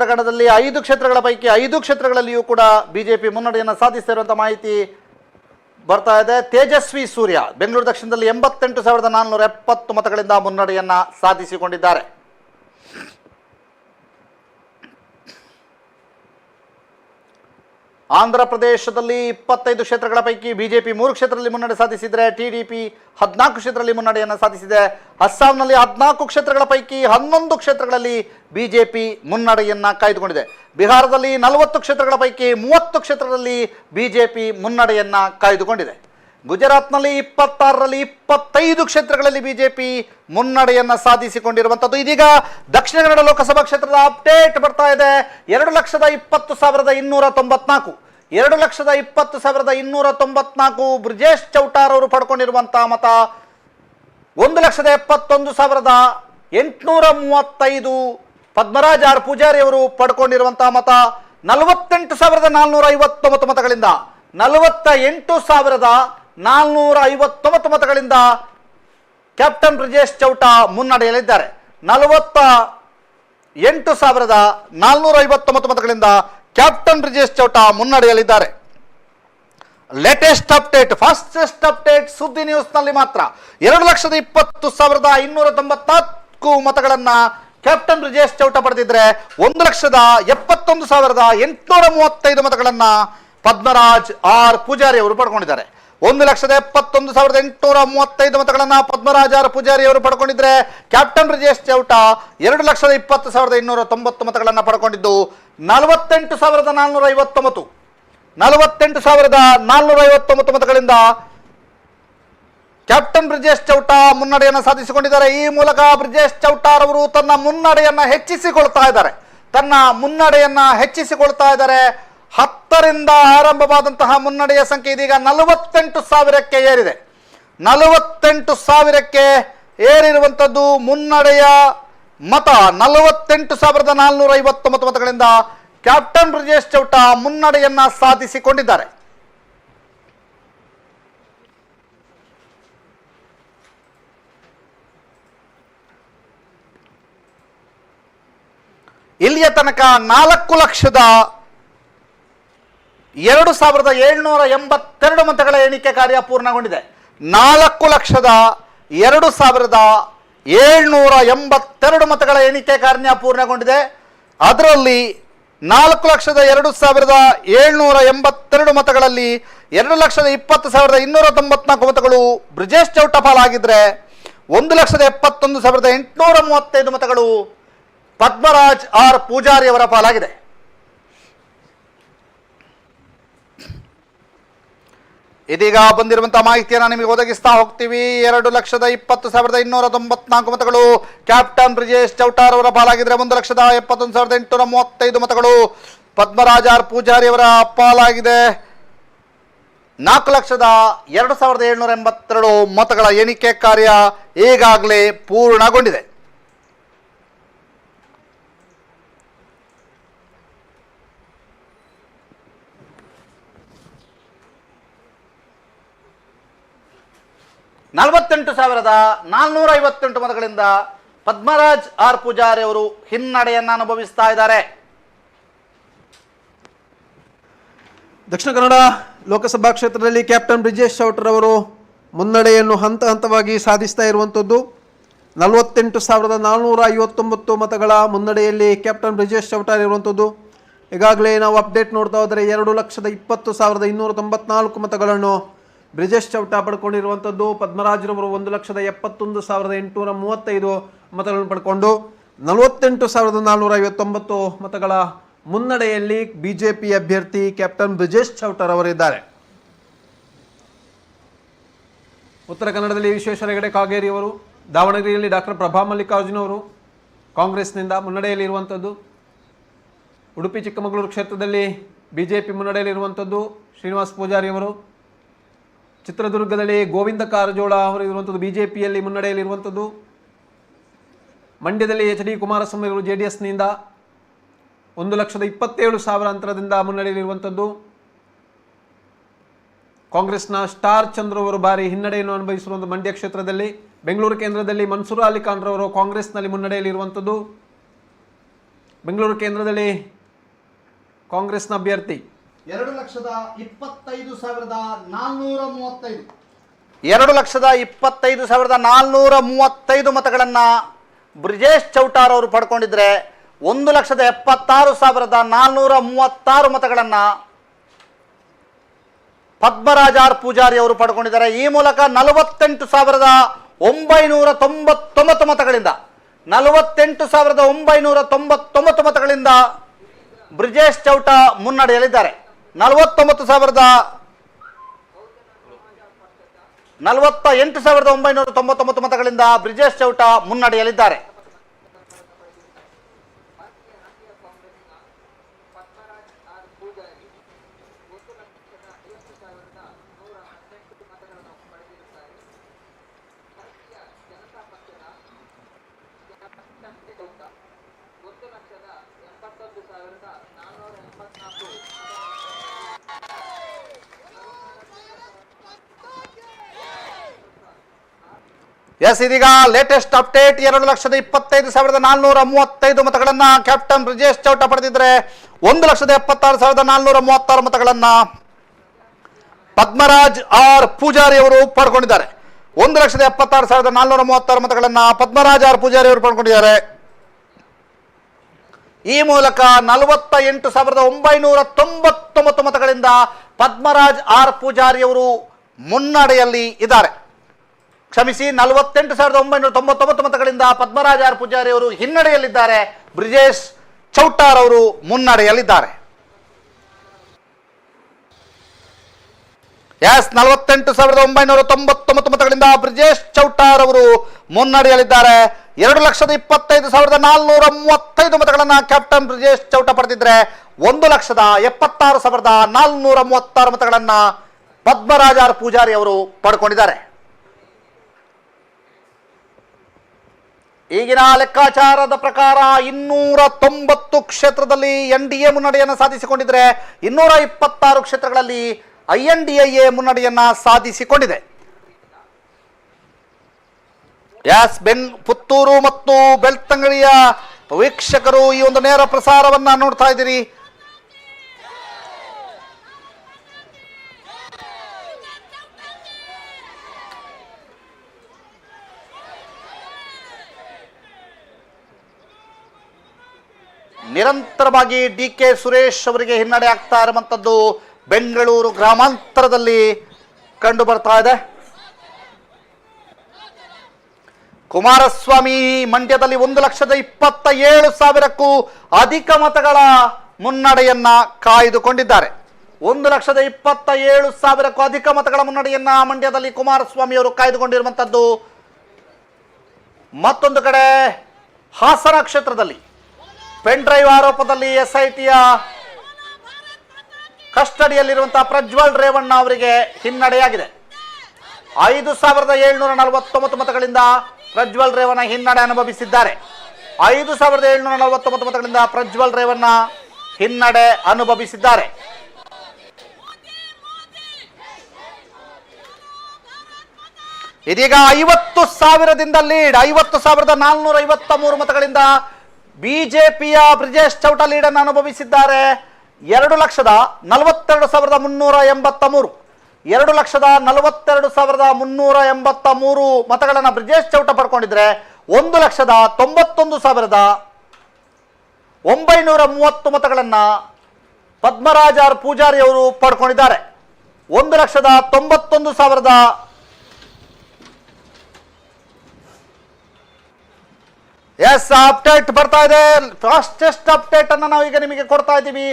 ಕನ್ನಡದಲ್ಲಿ 5 ಕ್ಷೇತ್ರಗಳ ಪೈಕಿ 5 ಕ್ಷೇತ್ರಗಳಲ್ಲಿಯೂ ಕೂಡ ಬಿಜೆಪಿ ಮುನ್ನಡೆಯನ್ನು ಸಾಧಿಸಿರುವಂಥ ಮಾಹಿತಿ ಬರ್ತಾ ಇದೆ. ತೇಜಸ್ವಿ ಸೂರ್ಯ ಬೆಂಗಳೂರು ದಕ್ಷಿಣದಲ್ಲಿ 88,470 ಮತಗಳಿಂದ ಮುನ್ನಡೆಯನ್ನು ಸಾಧಿಸಿಕೊಂಡಿದ್ದಾರೆ. ಆಂಧ್ರ ಪ್ರದೇಶದಲ್ಲಿ 25 ಕ್ಷೇತ್ರಗಳ ಪೈಕಿ ಬಿಜೆಪಿ 3 ಕ್ಷೇತ್ರದಲ್ಲಿ ಮುನ್ನಡೆ ಸಾಧಿಸಿದರೆ ಟಿಡಿಪಿ 14 ಕ್ಷೇತ್ರದಲ್ಲಿ ಮುನ್ನಡೆಯನ್ನು ಸಾಧಿಸಿದೆ. ಅಸ್ಸಾಂನಲ್ಲಿ 14 ಕ್ಷೇತ್ರಗಳ ಪೈಕಿ 11 ಕ್ಷೇತ್ರಗಳಲ್ಲಿ ಬಿಜೆಪಿ ಮುನ್ನಡೆಯನ್ನು ಕಾಯ್ದುಕೊಂಡಿದೆ. ಬಿಹಾರದಲ್ಲಿ 40 ಕ್ಷೇತ್ರಗಳ ಪೈಕಿ 30 ಕ್ಷೇತ್ರದಲ್ಲಿ ಬಿಜೆಪಿ ಮುನ್ನಡೆಯನ್ನು ಕಾಯ್ದುಕೊಂಡಿದೆ. ಗುಜರಾತ್ನಲ್ಲಿ 26ರಲ್ಲಿ 25 ಕ್ಷೇತ್ರಗಳಲ್ಲಿ ಬಿಜೆಪಿ ಮುನ್ನಡೆಯನ್ನು ಸಾಧಿಸಿಕೊಂಡಿರುವಂಥದ್ದು. ಇದೀಗ ದಕ್ಷಿಣ ಕನ್ನಡ ಲೋಕಸಭಾ ಕ್ಷೇತ್ರದ ಅಪ್ಡೇಟ್ ಬರ್ತಾ ಇದೆ. 2,20,294 2,20,294 ಬ್ರಿಜೇಶ್ ಚೌಟಾರ್ ಅವರು ಪಡ್ಕೊಂಡಿರುವಂತಹ ಮತ. 1,71,835 ಪದ್ಮರಾಜ್ ಆರ್ ಪೂಜಾರಿ ಅವರು ಪಡ್ಕೊಂಡಿರುವಂತಹ ಮತ. 48,459 ಮತಗಳಿಂದ 48,459 ಮತಗಳಿಂದ ಕ್ಯಾಪ್ಟನ್ ಬ್ರಿಜೇಶ್ ಚೌಟಾ ಮುನ್ನಡೆಯಲಿದ್ದಾರೆ. 48,459 ಮತಗಳಿಂದ ಕ್ಯಾಪ್ಟನ್ ಬ್ರಿಜೇಶ್ ಚೌಟಾ ಮುನ್ನಡೆಯಲಿದ್ದಾರೆ. Latest update, fastest update Suddi ನ್ಯೂಸ್ನಲ್ಲಿ ಮಾತ್ರ. 2,20,594 ಮತಗಳನ್ನ ಕ್ಯಾಪ್ಟನ್ ಬ್ರಿಜೇಶ್ ಚೌಟಾ ಪಡೆದಿದ್ರೆ 1,71,835 ಮತಗಳನ್ನ ಪದ್ಮರಾಜ್ ಆರ್ ಪೂಜಾರಿ ಅವರು ಪಡ್ಕೊಂಡಿದ್ದಾರೆ. 1,71,835 ಮತಗಳನ್ನ ಪದ್ಮರಾಜ್ ಆರ್ ಪೂಜಾರಿ ಅವರು ಪಡ್ಕೊಂಡಿದ್ರೆ ಕ್ಯಾಪ್ಟನ್ ಬ್ರಿಜೇಶ್ ಚೌಟಾ 2,20,290 ಮತಗಳನ್ನ ಪಡ್ಕೊಂಡಿದ್ದು 48,459 ಮತಗಳಿಂದ ಕ್ಯಾಪ್ಟನ್ ಬ್ರಿಜೇಶ್ ಚೌಟಾ ಮುನ್ನಡೆಯನ್ನು ಸಾಧಿಸಿಕೊಂಡಿದ್ದಾರೆ. ಈ ಮೂಲಕ ಬ್ರಿಜೇಶ್ ಚೌಟಾರ್ ಅವರು ತನ್ನ ಮುನ್ನಡೆಯನ್ನು ಹೆಚ್ಚಿಸಿಕೊಳ್ತಾ ಇದ್ದಾರೆ. 10ರಿಂದ ಆರಂಭವಾದಂತಹ ಮುನ್ನಡೆಯ ಸಂಖ್ಯೆ ಇದೀಗ 48,000ಕ್ಕೆ ಏರಿದೆ. 48,000ಕ್ಕೆ ಏರಿರುವಂಥದ್ದು ಮುನ್ನಡೆಯ ಮತ. 48,450 ಮತಗಳಿಂದ ಕ್ಯಾಪ್ಟನ್ ಬ್ರಿಜೇಶ್ ಚೌಟಾ ಮುನ್ನಡೆಯನ್ನ ಸಾಧಿಸಿಕೊಂಡಿದ್ದಾರೆ. ಇಲ್ಲಿಯ ತನಕ 4,02,782 ಮತಗಳ ಎಣಿಕೆ ಕಾರ್ಯ ಪೂರ್ಣಗೊಂಡಿದೆ. 4,02,782 ಮತಗಳ ಎಣಿಕೆ ಕಾರ್ಯ ಪೂರ್ಣಗೊಂಡಿದೆ. ಅದರಲ್ಲಿ 4,02,782 ಮತಗಳಲ್ಲಿ 2,20,294 ಮತಗಳು ಬ್ರಿಜೇಶ್ ಚೌಟಾ ಪಾಲಾಗಿದ್ರೆ 1,71,835 ಮತಗಳು ಪದ್ಮರಾಜ್ ಆರ್ ಪೂಜಾರಿ ಅವರ ಪಾಲಾಗಿದೆ. ಇದೀಗ ಬಂದಿರುವಂತಹ ಮಾಹಿತಿಯನ್ನು ನಿಮಗೆ ಒದಗಿಸ್ತಾ ಹೋಗ್ತೀವಿ. 2,20,294 ಮತಗಳು ಕ್ಯಾಪ್ಟನ್ ಬ್ರಿಜೇಶ್ ಚೌಟಾರ್ ಅವರ ಪಾಲಾಗಿದ್ರೆ 1,71,835 ಮತಗಳು ಪದ್ಮರಾಜ್ ಆರ್ ಪೂಜಾರಿ ಅವರ ಪಾಲಾಗಿದೆ. 4,02,782 ಮತಗಳ ಎಣಿಕೆ ಕಾರ್ಯ ಈಗಾಗಲೇ ಪೂರ್ಣಗೊಂಡಿದೆ. $48,458 ಮತಗಳಿಂದ ಪದ್ಮರಾಜ್ ಆರ್ ಪೂಜಾರಿ ಅವರು ಹಿನ್ನಡೆಯನ್ನು ಅನುಭವಿಸ್ತಾ ಇದ್ದಾರೆ. ದಕ್ಷಿಣ ಕನ್ನಡ ಲೋಕಸಭಾ ಕ್ಷೇತ್ರದಲ್ಲಿ ಕ್ಯಾಪ್ಟನ್ ಬ್ರಿಜೇಶ್ ಚೌಟರ್ ಅವರು ಮುನ್ನಡೆಯನ್ನು ಹಂತ ಹಂತವಾಗಿ ಸಾಧಿಸ್ತಾ ಇರುವಂಥದ್ದು. 48,459 ಮತಗಳ ಮುನ್ನಡೆಯಲ್ಲಿ ಕ್ಯಾಪ್ಟನ್ ಬ್ರಿಜೇಶ್ ಚೌಟರ್ ಇರುವಂಥದ್ದು. ಈಗಾಗಲೇ ನಾವು ಅಪ್ಡೇಟ್ ನೋಡ್ತಾ ಹೋದರೆ 2,20,294 ಮತಗಳನ್ನು ಬ್ರಿಜೇಶ್ ಚೌಟಾ ಪಡ್ಕೊಂಡಿರುವಂಥದ್ದು. ಪದ್ಮರಾಜ್ರವರು 1,71,835 ಮತಗಳನ್ನು ಪಡ್ಕೊಂಡು 48,459 ಮತಗಳ ಮುನ್ನಡೆಯಲ್ಲಿ ಬಿಜೆಪಿ ಅಭ್ಯರ್ಥಿ ಕ್ಯಾಪ್ಟನ್ ಬ್ರಿಜೇಶ್ ಚೌಟರ್ ಅವರಿದ್ದಾರೆ. ಉತ್ತರ ಕನ್ನಡದಲ್ಲಿ ವಿಶ್ವೇಶ್ವರ ಹೆಗಡೆ ಕಾಗೇರಿ ಅವರು, ದಾವಣಗೆರೆಯಲ್ಲಿ ಡಾಕ್ಟರ್ ಪ್ರಭಾ ಮಲ್ಲಿಕಾರ್ಜುನ ಅವರು ಕಾಂಗ್ರೆಸ್ನಿಂದ ಮುನ್ನಡೆಯಲ್ಲಿರುವಂಥದ್ದು. ಉಡುಪಿ ಚಿಕ್ಕಮಗಳೂರು ಕ್ಷೇತ್ರದಲ್ಲಿ ಬಿಜೆಪಿ ಮುನ್ನಡೆಯಲ್ಲಿರುವಂಥದ್ದು ಶ್ರೀನಿವಾಸ್ ಪೂಜಾರಿ ಅವರು. ಚಿತ್ರದುರ್ಗದಲ್ಲಿ ಗೋವಿಂದ ಕಾರಜೋಳ ಅವರು ಇರುವಂಥದ್ದು ಬಿಜೆಪಿಯಲ್ಲಿ ಮುನ್ನಡೆಯಲ್ಲಿರುವಂಥದ್ದು. ಮಂಡ್ಯದಲ್ಲಿ HD ಕುಮಾರಸ್ವಾಮಿ ಅವರು JDSನಿಂದ 1,27,000 ಅಂತರದಿಂದ ಮುನ್ನಡೆಯಲ್ಲಿರುವಂಥದ್ದು. ಕಾಂಗ್ರೆಸ್ನ ಸ್ಟಾರ್ ಚಂದ್ರ ಅವರು ಬಾರಿ ಹಿನ್ನಡೆಯನ್ನು ಅನುಭವಿಸಿರುವಂಥ ಮಂಡ್ಯ ಕ್ಷೇತ್ರದಲ್ಲಿ ಬೆಂಗಳೂರು ಕೇಂದ್ರದಲ್ಲಿ ಮನ್ಸೂರ್ ಅಲಿ ಖಾನ್ ರವರು ಕಾಂಗ್ರೆಸ್ನಲ್ಲಿ ಮುನ್ನಡೆಯಲ್ಲಿರುವಂಥದ್ದು. ಬೆಂಗಳೂರು ಕೇಂದ್ರದಲ್ಲಿ ಕಾಂಗ್ರೆಸ್ನ ಅಭ್ಯರ್ಥಿ 2,25,435 2,25,435 ಮತಗಳನ್ನು ಬ್ರಿಜೇಶ್ ಚೌಟಾರ್ ಅವರು ಪಡ್ಕೊಂಡಿದ್ರೆ 1,76,436 ಮತಗಳನ್ನು ಪದ್ಮರಾಜ್ ಆರ್ ಪೂಜಾರಿ ಅವರು ಪಡ್ಕೊಂಡಿದ್ದಾರೆ. ಈ ಮೂಲಕ 48,999 ಮತಗಳಿಂದ 48,999 ಮತಗಳಿಂದ ಬ್ರಿಜೇಶ್ ಚೌಟ ಮುನ್ನಡೆಯಲಿದ್ದಾರೆ. 48,999 ಮತಗಳಿಂದ ಬ್ರಿಜೇಶ್ ಚೌಟ ಮುನ್ನಡೆಯಲಿದ್ದಾರೆ. ಎಸ್, ಇದೀಗ ಲೇಟೆಸ್ಟ್ ಅಪ್ಡೇಟ್. 2,25,435 ಮತಗಳನ್ನ ಕ್ಯಾಪ್ಟನ್ ಬ್ರಿಜೇಶ್ ಚೌಟ ಪಡೆದಿದ್ರೆ 1,76,436 ಮತಗಳನ್ನ ಪದ್ಮರಾಜ್ ಆರ್ ಪೂಜಾರಿ ಅವರು ಪಡ್ಕೊಂಡಿದ್ದಾರೆ. 1,76,436 ಮತಗಳನ್ನ ಪದ್ಮರಾಜ್ ಆರ್ ಪೂಜಾರಿ ಅವರು ಪಡ್ಕೊಂಡಿದ್ದಾರೆ. ಈ ಮೂಲಕ 48,999 ಮತಗಳಿಂದ ಪದ್ಮರಾಜ್ ಆರ್ ಪೂಜಾರಿ ಅವರು ಮುನ್ನಡೆಯಲ್ಲಿ ಇದ್ದಾರೆ. ಕ್ಷಮಿಸಿ, 48,999 ಮತಗಳಿಂದ ಪದ್ಮರಾಜ್ ಆರ್ ಪೂಜಾರಿ ಅವರು ಹಿನ್ನಡೆಯಲ್ಲಿದ್ದಾರೆ. ಬ್ರಿಜೇಶ್ ಚೌಟಾರ್ ಅವರು ಮುನ್ನಡೆಯಲ್ಲಿದ್ದಾರೆ. ಎಸ್, 48,999 ಮತಗಳಿಂದ ಬ್ರಿಜೇಶ್ ಚೌಟಾರ್ ಅವರು ಮುನ್ನಡೆಯಲಿದ್ದಾರೆ. 2,25,435 ಮತಗಳನ್ನು ಕ್ಯಾಪ್ಟನ್ ಬ್ರಿಜೇಶ್ ಚೌಟ ಪಡೆದಿದ್ರೆ 1,76,436 ಮತಗಳನ್ನು ಪದ್ಮರಾಜ್ ಆರ್ ಪೂಜಾರಿ ಅವರು ಪಡ್ಕೊಂಡಿದ್ದಾರೆ. ಈಗಿನ ಲೆಕ್ಕಾಚಾರದ ಪ್ರಕಾರ 290 ಕ್ಷೇತ್ರದಲ್ಲಿ NDA ಮುನ್ನಡೆಯನ್ನು ಸಾಧಿಸಿಕೊಂಡಿದ್ರೆ 226 ಕ್ಷೇತ್ರಗಳಲ್ಲಿ INDIA ಮುನ್ನಡೆಯನ್ನ ಸಾಧಿಸಿಕೊಂಡಿದೆ. ಎಸ್, ಪುತ್ತೂರು ಮತ್ತು ಬೆಳ್ತಂಗಡಿಯ ವೀಕ್ಷಕರು ಈ ಒಂದು ನೇರ ಪ್ರಸಾರವನ್ನ ನೋಡ್ತಾ ಇದ್ದೀರಿ. ನಿರಂತರವಾಗಿ DK ಸುರೇಶ್ ಅವರಿಗೆ ಹಿನ್ನಡೆ ಆಗ್ತಾ ಇರುವಂತದ್ದು ಬೆಂಗಳೂರು ಗ್ರಾಮಾಂತರದಲ್ಲಿ ಕಂಡು ಬರ್ತಾ ಇದೆ. ಕುಮಾರಸ್ವಾಮಿ ಮಂಡ್ಯದಲ್ಲಿ 1,27,000ಕ್ಕೂ ಅಧಿಕ ಮತಗಳ ಮುನ್ನಡೆಯನ್ನ ಕಾಯ್ದುಕೊಂಡಿದ್ದಾರೆ. 1,27,000ಕ್ಕೂ ಅಧಿಕ ಮತಗಳ ಮುನ್ನಡೆಯನ್ನ ಮಂಡ್ಯದಲ್ಲಿ ಕುಮಾರಸ್ವಾಮಿ ಅವರು ಕಾಯ್ದುಕೊಂಡಿರುವಂತದ್ದು. ಮತ್ತೊಂದು ಕಡೆ ಹಾಸನ ಕ್ಷೇತ್ರದಲ್ಲಿ ಪೆನ್ ಡ್ರೈವ್ ಆರೋಪದಲ್ಲಿ SITಯ ಕಸ್ಟಡಿಯಲ್ಲಿರುವಂತಹ ಪ್ರಜ್ವಲ್ ರೇವಣ್ಣ ಅವರಿಗೆ ಹಿನ್ನಡೆಯಾಗಿದೆ. 5,749 ಮತಗಳಿಂದ ಪ್ರಜ್ವಲ್ ರೇವಣ್ಣ ಹಿನ್ನಡೆ ಅನುಭವಿಸಿದ್ದಾರೆ. 5,749 ಮತಗಳಿಂದ ಪ್ರಜ್ವಲ್ ರೇವಣ್ಣ ಹಿನ್ನಡೆ ಅನುಭವಿಸಿದ್ದಾರೆ. ಇದೀಗ 50,000ದಿಂದ ಲೀಡ್, 50,453 ಮತಗಳಿಂದ ಬಿಜೆಪಿಯ ಬ್ರಿಜೇಶ್ ಚೌಟ ಲೀಡನ್ನು ಅನುಭವಿಸಿದ್ದಾರೆ. 2,42,383 2,42,383 ಮತಗಳನ್ನು ಬ್ರಿಜೇಶ್ ಚೌಟ ಪಡ್ಕೊಂಡಿದ್ರೆ 1,91,930 ಮತಗಳನ್ನು ಪದ್ಮರಾಜ್ ಆರ್ ಪೂಜಾರಿ ಅವರು ಪಡ್ಕೊಂಡಿದ್ದಾರೆ. 1,91,000 ಎಸ್, ಅಪ್ಡೇಟ್ ಬರ್ತಾ ಇದೆ. ಫಾಸ್ಟೆಸ್ಟ್ ಅಪ್ಡೇಟ್ ಅನ್ನು ನಾವು ಈಗ ನಿಮಗೆ ಕೊಡ್ತಾ ಇದ್ದೀವಿ.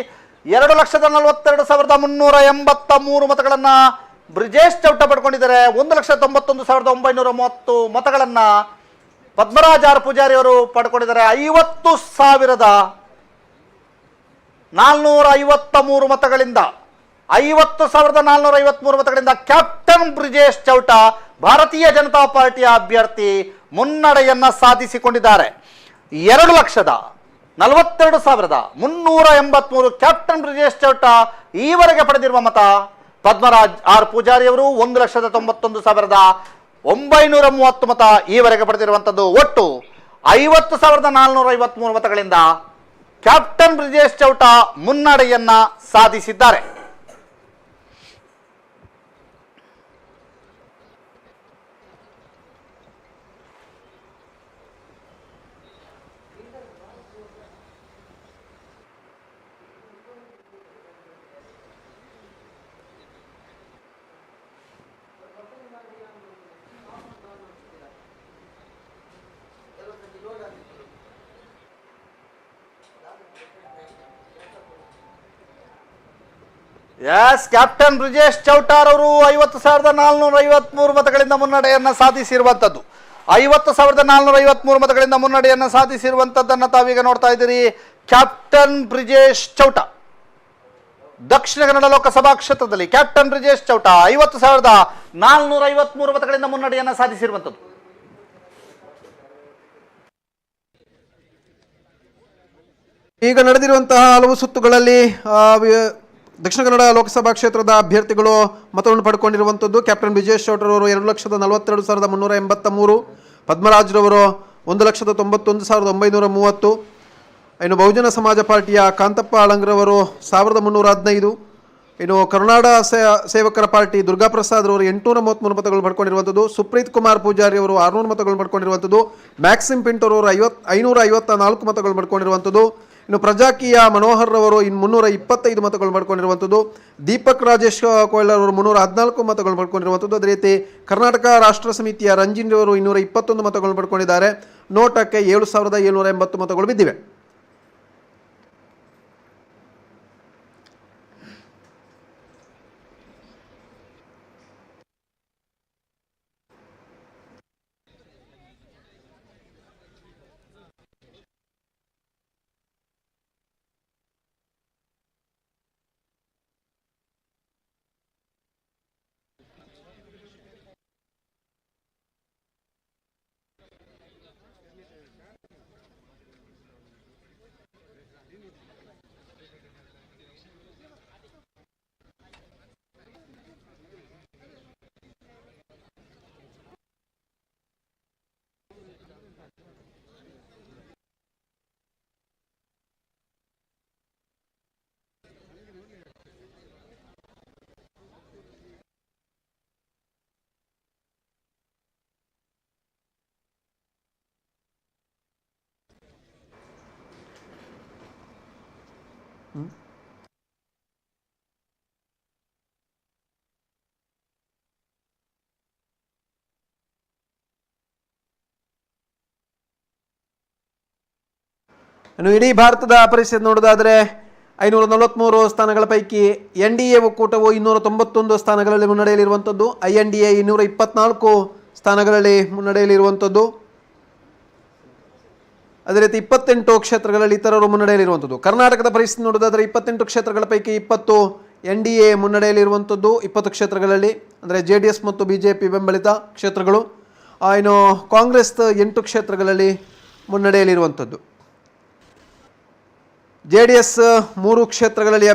2,42,383 ಮತಗಳನ್ನ ಬ್ರಿಜೇಶ್ ಚೌಟ ಪಡ್ಕೊಂಡಿದ್ದಾರೆ. 1,91,930 ಮತಗಳನ್ನ ಪದ್ಮರಾಜ್ ಆರ್ ಪೂಜಾರಿ ಅವರು ಪಡ್ಕೊಂಡಿದ್ದಾರೆ. 50,453 ಮತಗಳಿಂದ 50,453 ಮತಗಳಿಂದ ಕ್ಯಾಪ್ಟನ್ ಬ್ರಿಜೇಶ್ ಚೌಟ ಭಾರತೀಯ ಜನತಾ ಪಾರ್ಟಿಯ ಅಭ್ಯರ್ಥಿ ಮುನ್ನಡೆಯನ್ನ ಸಾಧಿಸಿಕೊಂಡಿದ್ದಾರೆ. 2,42,383 ಕ್ಯಾಪ್ಟನ್ ಬ್ರಿಜೇಶ್ ಚೌಟ ಈವರೆಗೆ ಪಡೆದಿರುವ ಮತ. ಪದ್ಮರಾಜ್ ಆರ್ ಪೂಜಾರಿ ಅವರು 1,91,000 930 ಮತ ಈವರೆಗೆ ಪಡೆದಿರುವಂಥದ್ದು. ಒಟ್ಟು 50,453 ಮತಗಳಿಂದ ಕ್ಯಾಪ್ಟನ್ ಬ್ರಿಜೇಶ್ ಚೌಟ ಮುನ್ನಡೆಯನ್ನ ಸಾಧಿಸಿದ್ದಾರೆ. ಎಸ್, ಕ್ಯಾಪ್ಟನ್ ಬ್ರಿಜೇಶ್ ಚೌಟಾರ್ ಅವರು 50,453 ಮತಗಳಿಂದ ಮುನ್ನಡೆಯನ್ನ ಸಾಧಿಸಿರುವಂಥದ್ದು. 50,453 ಮತಗಳಿಂದ ಮುನ್ನಡೆಯನ್ನ ಸಾಧಿಸಿರುವಂಥದ್ದನ್ನು ತಾವೀಗ ನೋಡ್ತಾ ಇದ್ದೀರಿ. ಕ್ಯಾಪ್ಟನ್ ಬ್ರಿಜೇಶ್ ಚೌಟ ದಕ್ಷಿಣ ಕನ್ನಡ ಲೋಕಸಭಾ ಕ್ಷೇತ್ರದಲ್ಲಿ ಕ್ಯಾಪ್ಟನ್ ಬ್ರಿಜೇಶ್ ಚೌಟ 50,453 ಮತಗಳಿಂದ ಮುನ್ನಡೆಯನ್ನ ಸಾಧಿಸಿರುವಂಥದ್ದು. ಈಗ ನಡೆದಿರುವಂತಹ ಹಲವು ಸುತ್ತುಗಳಲ್ಲಿ ದಕ್ಷಿಣ ಕನ್ನಡ ಲೋಕಸಭಾ ಕ್ಷೇತ್ರದ ಅಭ್ಯರ್ಥಿಗಳು ಮತವನ್ನು ಪಡ್ಕೊಂಡಿರುವಂಥದ್ದು. ಕ್ಯಾಪ್ಟನ್ ಬ್ರಿಜೇಶ್ ಚೌಟರ್ ಅವರು 2,42,383, ಪದ್ಮರಾಜ್ರವರು 1,91,930, ಇನ್ನು ಬಹುಜನ ಸಮಾಜ ಪಾರ್ಟಿಯ ಕಾಂತಪ್ಪ ಅಳಂಗ್ರವರು 1,315, ಇನ್ನು ಕರ್ನಾಟಕ ಸೇವಕರ ಪಾರ್ಟಿ ದುರ್ಗಾಪ್ರಸಾದ್ ಅವರು 833 ಮತಗಳು ಪಡ್ಕೊಂಡಿರುವಂಥದ್ದು. ಸುಪ್ರೀತ್ ಕುಮಾರ್ ಪೂಜಾರಿ ಅವರು 600 ಮತಗಳು ಪಡ್ಕೊಂಡಿರುವಂಥದ್ದು. ಮ್ಯಾಕ್ಸಿಮ್ ಪಿಂಟೋರ್ ಅವರು 554 ಮತಗಳು ಪಡ್ಕೊಂಡಿರುವಂಥದ್ದು. ಇನ್ನು ಪ್ರಜಾಕೀಯ ಮನೋಹರ್ ರವರು 325 ಮತಗಳು ಪಡ್ಕೊಂಡಿರುವಂಥದ್ದು. ದೀಪಕ್ ರಾಜೇಶ್ ಕೊಯ್ಲರ್ ಅವರು 314 ಮತಗಳು ಪಡ್ಕೊಂಡಿರುವಂಥದ್ದು. ಅದೇ ರೀತಿ ಕರ್ನಾಟಕ ರಾಷ್ಟ್ರ ಸಮಿತಿಯ ರಂಜಿನ್ ರವರು 221 ಮತಗಳು ಪಡ್ಕೊಂಡಿದ್ದಾರೆ. ನೋಟಕ್ಕೆ 7,780 ಮತಗಳು ಬಿದ್ದಿವೆ. ಇನ್ನು ಇಡೀ ಭಾರತದ ಪರಿಸ್ಥಿತಿ ನೋಡೋದಾದರೆ 543 ಸ್ಥಾನಗಳ ಪೈಕಿ NDA ಒಕ್ಕೂಟವು 291 ಸ್ಥಾನಗಳಲ್ಲಿ ಮುನ್ನಡೆಯಲಿರುವಂಥದ್ದು. INDA 224 ಸ್ಥಾನಗಳಲ್ಲಿ ಮುನ್ನಡೆಯಲಿರುವಂಥದ್ದು. ಅದೇ ರೀತಿ 28 ಕ್ಷೇತ್ರಗಳಲ್ಲಿ ಇತರರು ಮುನ್ನಡೆಯಲಿರುವಂಥದ್ದು. ಕರ್ನಾಟಕದ ಪರಿಸ್ಥಿತಿ ನೋಡೋದಾದರೆ 28 ಕ್ಷೇತ್ರಗಳ ಪೈಕಿ 20 NDA ಮುನ್ನಡೆಯಲಿರುವಂಥದ್ದು 20 ಕ್ಷೇತ್ರಗಳಲ್ಲಿ, ಅಂದರೆ JDS ಮತ್ತು BJP ಬೆಂಬಲಿತ ಕ್ಷೇತ್ರಗಳು. ಇನ್ನು ಕಾಂಗ್ರೆಸ್ 8 ಕ್ಷೇತ್ರಗಳಲ್ಲಿ ಮುನ್ನಡೆಯಲಿರುವಂಥದ್ದು. JDS 3 ಕ್ಷೇತ್ರಗಳಲ್ಲಿ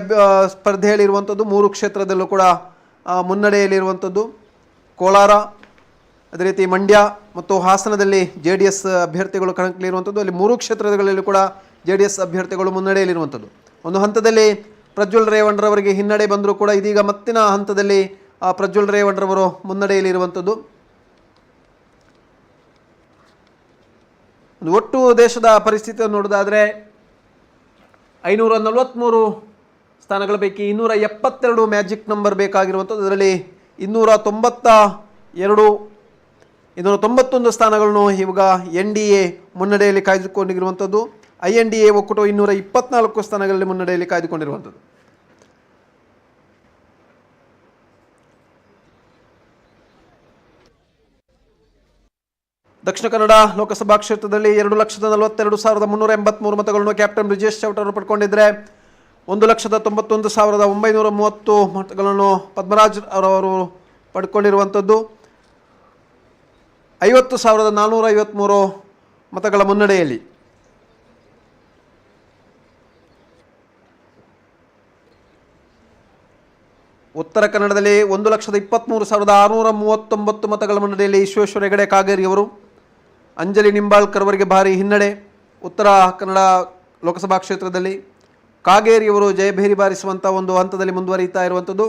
ಸ್ಪರ್ಧೆಯಲ್ಲಿರುವಂಥದ್ದು, 3 ಕ್ಷೇತ್ರದಲ್ಲೂ ಕೂಡ ಮುನ್ನಡೆಯಲ್ಲಿರುವಂಥದ್ದು. ಕೋಲಾರ, ಅದೇ ರೀತಿ ಮಂಡ್ಯ ಮತ್ತು ಹಾಸನದಲ್ಲಿ JDS ಅಭ್ಯರ್ಥಿಗಳು ಕಣಕ್ಕಿರುವಂಥದ್ದು. ಅಲ್ಲಿ 3 ಕ್ಷೇತ್ರಗಳಲ್ಲಿ ಕೂಡ JDS ಅಭ್ಯರ್ಥಿಗಳು ಮುನ್ನಡೆಯಲ್ಲಿರುವಂಥದ್ದು. ಒಂದು ಹಂತದಲ್ಲಿ ಪ್ರಜ್ವಲ್ ರೇವಣ್ಣರವರಿಗೆ ಹಿನ್ನಡೆ ಬಂದರೂ ಕೂಡ ಇದೀಗ ಮತ್ತಿನ ಹಂತದಲ್ಲಿ ಪ್ರಜ್ವಲ್ ರೇವಣ್ಣರವರು ಮುನ್ನಡೆಯಲ್ಲಿರುವಂಥದ್ದು. ಒಟ್ಟು ದೇಶದ ಪರಿಸ್ಥಿತಿಯನ್ನು ನೋಡೋದಾದರೆ 543 ಸ್ಥಾನಗಳ ಪೈಕಿ 272 ಮ್ಯಾಜಿಕ್ ನಂಬರ್ ಬೇಕಾಗಿರುವಂಥದ್ದು. ಅದರಲ್ಲಿ 291 ಸ್ಥಾನಗಳನ್ನು ಇವಾಗ NDA ಮುನ್ನಡೆಯಲ್ಲಿ ಕಾಯ್ದುಕೊಂಡಿರುವಂಥದ್ದು. INDA ಒಕ್ಕೂಟ 224 ಸ್ಥಾನಗಳಲ್ಲಿ ಮುನ್ನಡೆಯಲ್ಲಿ ಕಾಯ್ದುಕೊಂಡಿರುವಂಥದ್ದು. ದಕ್ಷಿಣ ಕನ್ನಡ ಲೋಕಸಭಾ ಕ್ಷೇತ್ರದಲ್ಲಿ 2,42,383 ಮತಗಳನ್ನು ಕ್ಯಾಪ್ಟನ್ ಬ್ರಿಜೇಶ್ ಚೌಟ ಅವರು ಪಡ್ಕೊಂಡಿದ್ದರೆ 1,91,930 ಮತಗಳನ್ನು ಪದ್ಮರಾಜ್ ಅವರು ಪಡ್ಕೊಂಡಿರುವಂಥದ್ದು. 50,453 ಮತಗಳ ಮುನ್ನಡೆಯಲ್ಲಿ. ಉತ್ತರ ಕನ್ನಡದಲ್ಲಿ 1,23,639 ಮತಗಳ ಮುನ್ನಡೆಯಲ್ಲಿ ವಿಶ್ವೇಶ್ವರ ಹೆಗಡೆ ಕಾಗೇರಿ ಅವರು. ಅಂಜಲಿ ನಿಂಬಾಳ್ಕರ್ ಅವರಿಗೆ ಭಾರಿ ಹಿನ್ನಡೆ. ಉತ್ತರ ಕನ್ನಡ ಲೋಕಸಭಾ ಕ್ಷೇತ್ರದಲ್ಲಿ ಕಾಗೇರಿಯವರು ಜಯಭೇರಿ ಬಾರಿಸುವಂಥ ಒಂದು ಹಂತದಲ್ಲಿ ಮುಂದುವರಿಯುತ್ತಾ ಇರುವಂಥದ್ದು.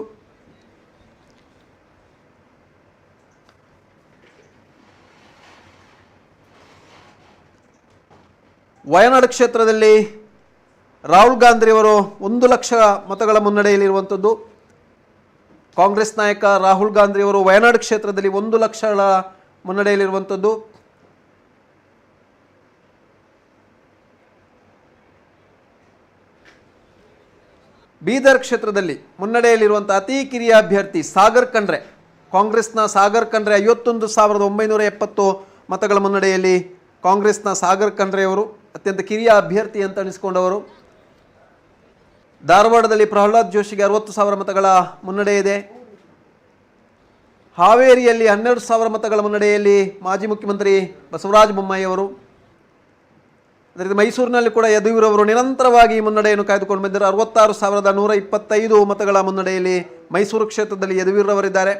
ವಯನಾಡು ಕ್ಷೇತ್ರದಲ್ಲಿ ರಾಹುಲ್ ಗಾಂಧಿಯವರು 1,00,000 ಮತಗಳ ಮುನ್ನಡೆಯಲ್ಲಿರುವಂಥದ್ದು. ಕಾಂಗ್ರೆಸ್ ನಾಯಕ ರಾಹುಲ್ ಗಾಂಧಿಯವರು ವಯನಾಡು ಕ್ಷೇತ್ರದಲ್ಲಿ 1,00,000 ಮುನ್ನಡೆಯಲ್ಲಿರುವಂಥದ್ದು. ಬೀದರ್ ಕ್ಷೇತ್ರದಲ್ಲಿ ಮುನ್ನಡೆಯಲ್ಲಿರುವಂಥ ಅತಿ ಕಿರಿಯ ಅಭ್ಯರ್ಥಿ ಸಾಗರ್ ಖಂಡ್ರೆ, ಕಾಂಗ್ರೆಸ್ನ ಸಾಗರ್ ಖಂಡ್ರೆ 51,970 ಮತಗಳ ಮುನ್ನಡೆಯಲ್ಲಿ ಕಾಂಗ್ರೆಸ್ನ ಸಾಗರ್ ಖಂಡ್ರೆಯವರು ಅತ್ಯಂತ ಕಿರಿಯ ಅಭ್ಯರ್ಥಿ ಅಂತ ಅನಿಸಿಕೊಂಡವರು. ಧಾರವಾಡದಲ್ಲಿ ಪ್ರಹ್ಲಾದ್ ಜೋಶಿಗೆ 60,000 ಮತಗಳ ಮುನ್ನಡೆ ಇದೆ. ಹಾವೇರಿಯಲ್ಲಿ 12,000 ಮತಗಳ ಮುನ್ನಡೆಯಲ್ಲಿ ಮಾಜಿ ಮುಖ್ಯಮಂತ್ರಿ ಬಸವರಾಜ ಬೊಮ್ಮಾಯಿ ಅವರು. ಅದೇ ರೀತಿ ಮೈಸೂರಿನಲ್ಲಿ ಕೂಡ ಯದುವೀರವರು ನಿರಂತರವಾಗಿ ಮುನ್ನಡೆಯನ್ನು ಕಾಯ್ದುಕೊಂಡು ಬಂದಿದ್ದಾರೆ. 66,125 ಮತಗಳ ಮುನ್ನಡೆಯಲ್ಲಿ ಮೈಸೂರು ಕ್ಷೇತ್ರದಲ್ಲಿ ಯದುವೀರವರಿದ್ದಾರೆ.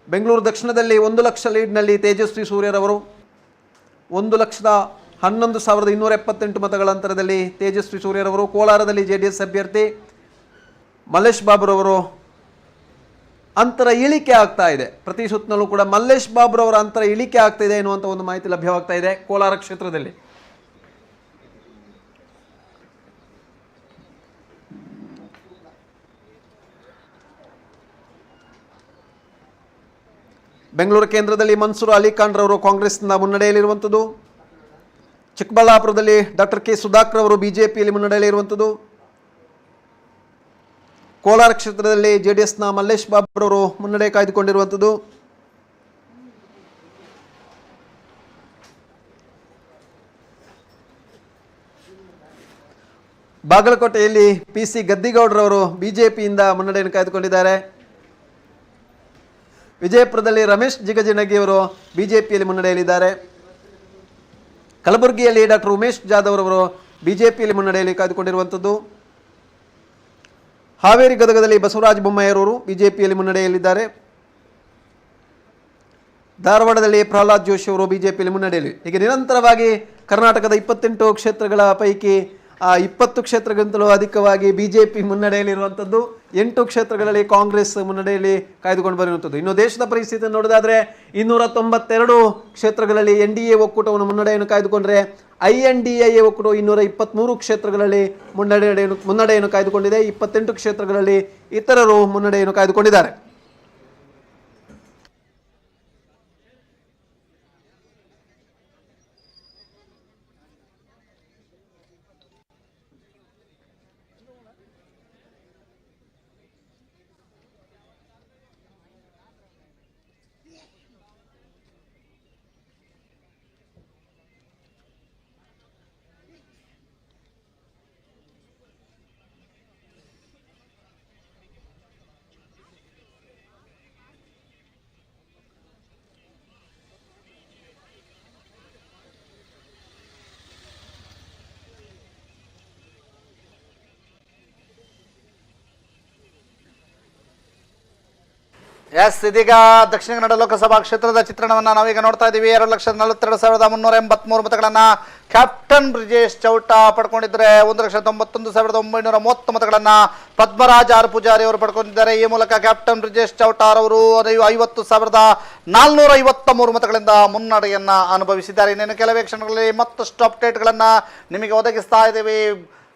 ಬೆಂಗಳೂರು ದಕ್ಷಿಣದಲ್ಲಿ 1,00,000 ಲೀಡ್ನಲ್ಲಿ ತೇಜಸ್ವಿ ಸೂರ್ಯರವರು. 1,11,278 ಮತಗಳ ಅಂತರದಲ್ಲಿ ತೇಜಸ್ವಿ ಸೂರ್ಯರವರು. ಕೋಲಾರದಲ್ಲಿ JDS ಅಭ್ಯರ್ಥಿ ಮಲ್ಲೇಶ್ ಬಾಬುರವರು ಅಂತರ ಇಳಿಕೆ ಆಗ್ತಾ ಇದೆ. ಪ್ರತಿ ಸುತ್ತಿನಲ್ಲೂ ಕೂಡ ಮಲ್ಲೇಶ್ ಬಾಬುರವರ ಅಂತರ ಇಳಿಕೆ ಆಗ್ತಾ ಇದೆ ಎನ್ನುವಂಥ ಒಂದು ಮಾಹಿತಿ ಲಭ್ಯವಾಗ್ತಾ ಇದೆ ಕೋಲಾರ ಕ್ಷೇತ್ರದಲ್ಲಿ. ಬೆಂಗಳೂರು ಕೇಂದ್ರದಲ್ಲಿ ಮನ್ಸೂರ್ ಅಲಿ ಖಾನ್ ರವರು ಕಾಂಗ್ರೆಸ್ನ ಮುನ್ನಡೆಯಲ್ಲಿರುವಂಥದ್ದು. ಚಿಕ್ಕಬಳ್ಳಾಪುರದಲ್ಲಿ ಡಾಕ್ಟರ್ ಕೆ ಸುಧಾಕರ್ ಅವರು ಬಿಜೆಪಿಯಲ್ಲಿ ಮುನ್ನಡೆಯಲ್ಲಿರುವಂಥದ್ದು. ಕೋಲಾರ ಕ್ಷೇತ್ರದಲ್ಲಿ JDSನ ಮಲ್ಲೇಶ್ ಬಾಬುರವರು ಮುನ್ನಡೆ ಕಾಯ್ದುಕೊಂಡಿರುವಂಥದ್ದು. ಬಾಗಲಕೋಟೆಯಲ್ಲಿ PC ಗದ್ದಿಗೌಡರವರು ಬಿಜೆಪಿಯಿಂದ ಮುನ್ನಡೆಯನ್ನು ಕಾಯ್ದುಕೊಂಡಿದ್ದಾರೆ. ವಿಜಯಪುರದಲ್ಲಿ ರಮೇಶ್ ಜಿಗಜಿಣಗಿಯವರು ಬಿಜೆಪಿಯಲ್ಲಿ ಮುನ್ನಡೆಯಲ್ಲಿದ್ದಾರೆ. ಕಲಬುರಗಿಯಲ್ಲಿ ಡಾಕ್ಟರ್ ಉಮೇಶ್ ಜಾಧವ್ ಅವರು ಬಿಜೆಪಿಯಲ್ಲಿ ಮುನ್ನಡೆಯಲ್ಲಿ ಕಾಯ್ದುಕೊಂಡಿರುವಂಥದ್ದು. ಹಾವೇರಿ ಗದಗದಲ್ಲಿ ಬಸವರಾಜ ಬೊಮ್ಮಾಯಿಯವರು ಬಿಜೆಪಿಯಲ್ಲಿ ಮುನ್ನಡೆಯಲ್ಲಿದ್ದಾರೆ. ಧಾರವಾಡದಲ್ಲಿ ಪ್ರಹ್ಲಾದ್ ಜೋಶಿ ಅವರು ಬಿಜೆಪಿಯಲ್ಲಿ ಮುನ್ನಡೆಯಲ್ಲಿ. ಹೀಗೆ ನಿರಂತರವಾಗಿ ಕರ್ನಾಟಕದ 28 ಕ್ಷೇತ್ರಗಳ ಪೈಕಿ 20 ಕ್ಷೇತ್ರಗಳಿಂತಲೂ ಅಧಿಕವಾಗಿ ಬಿಜೆಪಿ ಮುನ್ನಡೆಯಲ್ಲಿರುವಂಥದ್ದು. 8 ಕ್ಷೇತ್ರಗಳಲ್ಲಿ ಕಾಂಗ್ರೆಸ್ ಮುನ್ನಡೆಯಲ್ಲಿ ಕಾಯ್ದುಕೊಂಡು ಬರುವಂಥದ್ದು. ಇನ್ನು ದೇಶದ ಪರಿಸ್ಥಿತಿಯನ್ನು ನೋಡೋದಾದರೆ 292 ಕ್ಷೇತ್ರಗಳಲ್ಲಿ NDA ಒಕ್ಕೂಟವನ್ನು ಮುನ್ನಡೆಯನ್ನು ಕಾಯ್ದುಕೊಂಡ್ರೆ INDA ಒಕ್ಕೂಟ 223 ಕ್ಷೇತ್ರಗಳಲ್ಲಿ ಮುನ್ನಡೆಯನ್ನು ಕಾಯ್ದುಕೊಂಡಿದೆ. 28 ಕ್ಷೇತ್ರಗಳಲ್ಲಿ ಇತರರು ಮುನ್ನಡೆಯನ್ನು ಕಾಯ್ದುಕೊಂಡಿದ್ದಾರೆ. ಎಸ್, ಇದೀಗ ದಕ್ಷಿಣ ಕನ್ನಡ ಲೋಕಸಭಾ ಕ್ಷೇತ್ರದ ಚಿತ್ರಣವನ್ನು ನಾವೀಗ ನೋಡ್ತಾ ಇದ್ದೀವಿ. 2,42,383 ಮತಗಳನ್ನ ಕ್ಯಾಪ್ಟನ್ ಬ್ರಿಜೇಶ್ ಚೌಟ ಪಡ್ಕೊಂಡಿದ್ದಾರೆ. 1,91,930 ಮತಗಳನ್ನ ಪದ್ಮರಾಜ್ ಆರ್ ಪೂಜಾರಿ ಅವರು ಪಡ್ಕೊಂಡಿದ್ದಾರೆ. ಈ ಮೂಲಕ ಕ್ಯಾಪ್ಟನ್ ಬ್ರಿಜೇಶ್ ಚೌಟಾರ್ ಅವರು 50,453 ಮತಗಳಿಂದ ಮುನ್ನಡೆಯನ್ನ ಅನುಭವಿಸಿದ್ದಾರೆ. ಇನ್ನೇನು ಕೆಲವೇ ಕ್ಷಣಗಳಲ್ಲಿ ಮತ್ತಷ್ಟು ಅಪ್ಡೇಟ್ಗಳನ್ನ ನಿಮಗೆ ಒದಗಿಸ್ತಾ ಇದ್ದೀವಿ.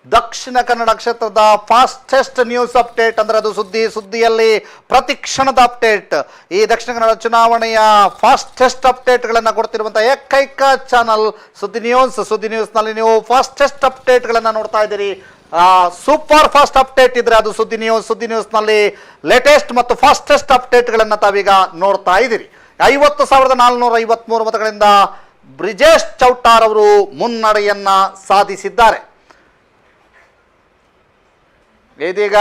ದಕ್ಷಿಣ ಕನ್ನಡ ಕ್ಷೇತ್ರದ ಫಾಸ್ಟೆಸ್ಟ್ ನ್ಯೂಸ್ ಅಪ್ಡೇಟ್ ಅಂದ್ರೆ ಅದು ಸುದ್ದಿಯಲ್ಲಿ ಪ್ರತಿ ಕ್ಷಣದ ಅಪ್ಡೇಟ್. ಈ ದಕ್ಷಿಣ ಕನ್ನಡ ಚುನಾವಣೆಯ ಫಾಸ್ಟೆಸ್ಟ್ ಅಪ್ಡೇಟ್ಗಳನ್ನು ಕೊಡ್ತಿರುವಂತಹ ಏಕೈಕ ಚಾನಲ್ ಸುದ್ದಿ ನ್ಯೂಸ್ನಲ್ಲಿ ನೀವು ಫಾಸ್ಟೆಸ್ಟ್ ಅಪ್ಡೇಟ್ಗಳನ್ನು ನೋಡ್ತಾ ಇದ್ದೀರಿ. ಸೂಪರ್ ಫಾಸ್ಟ್ ಅಪ್ಡೇಟ್ ಇದ್ರೆ ಅದು ಸುದ್ದಿ ನ್ಯೂಸ್ನಲ್ಲಿ ಲೇಟೆಸ್ಟ್ ಮತ್ತು ಫಾಸ್ಟೆಸ್ಟ್ ಅಪ್ಡೇಟ್ಗಳನ್ನು ತಾವೀಗ ನೋಡ್ತಾ ಇದ್ದೀರಿ. 50,453 ಮತಗಳಿಂದ ಬ್ರಿಜೇಶ್ ಚೌಟಾರ್ ಅವರು ಮುನ್ನಡೆಯನ್ನ ಸಾಧಿಸಿದ್ದಾರೆ. ಇದೀಗ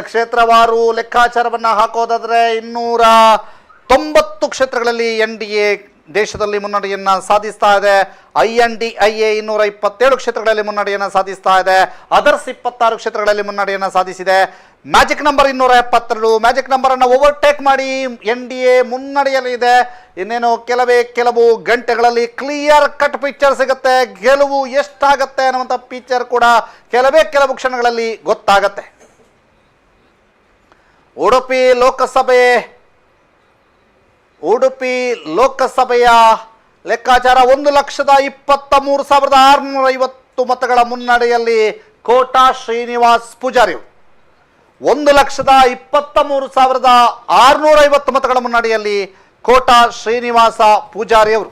ಕ್ಷೇತ್ರವಾರು ಲೆಕ್ಕಾಚಾರವನ್ನ ಹಾಕೋದಾದ್ರೆ 290 ಕ್ಷೇತ್ರಗಳಲ್ಲಿ NDA ದೇಶದಲ್ಲಿ ಮುನ್ನಡೆಯನ್ನು ಸಾಧಿಸ್ತಾ ಇದೆ. INDIA 227 ಕ್ಷೇತ್ರಗಳಲ್ಲಿ ಮುನ್ನಡೆಯನ್ನು ಸಾಧಿಸ್ತಾ ಇದೆ. ಅದರ್ಸ್ 26 ಕ್ಷೇತ್ರಗಳಲ್ಲಿ ಮುನ್ನಡೆಯನ್ನು ಸಾಧಿಸಿದೆ. ಮ್ಯಾಜಿಕ್ ನಂಬರ್ 272, ಮ್ಯಾಜಿಕ್ ನಂಬರನ್ನು ಓವರ್ಟೇಕ್ ಮಾಡಿ NDA ಮುನ್ನಡೆಯಲಿದೆ. ಇನ್ನೇನು ಕೆಲವು ಗಂಟೆಗಳಲ್ಲಿ ಕ್ಲಿಯರ್ ಕಟ್ ಪಿಕ್ಚರ್ ಸಿಗುತ್ತೆ. ಗೆಲುವು ಎಷ್ಟಾಗತ್ತೆ ಅನ್ನುವಂಥ ಪಿಕ್ಚರ್ ಕೂಡ ಕೆಲವು ಕ್ಷಣಗಳಲ್ಲಿ ಗೊತ್ತಾಗತ್ತೆ. ಉಡುಪಿ ಲೋಕಸಭೆಯ ಲೆಕ್ಕಾಚಾರ 1,23,650 ಮತಗಳ ಮುನ್ನಡೆಯಲ್ಲಿ ಕೋಟಾ ಶ್ರೀನಿವಾಸ್ ಪೂಜಾರಿ, 1,23,650 ಮತಗಳ ಮುನ್ನಡೆಯಲ್ಲಿ ಕೋಟಾ ಶ್ರೀನಿವಾಸ ಪೂಜಾರಿ ಅವರು.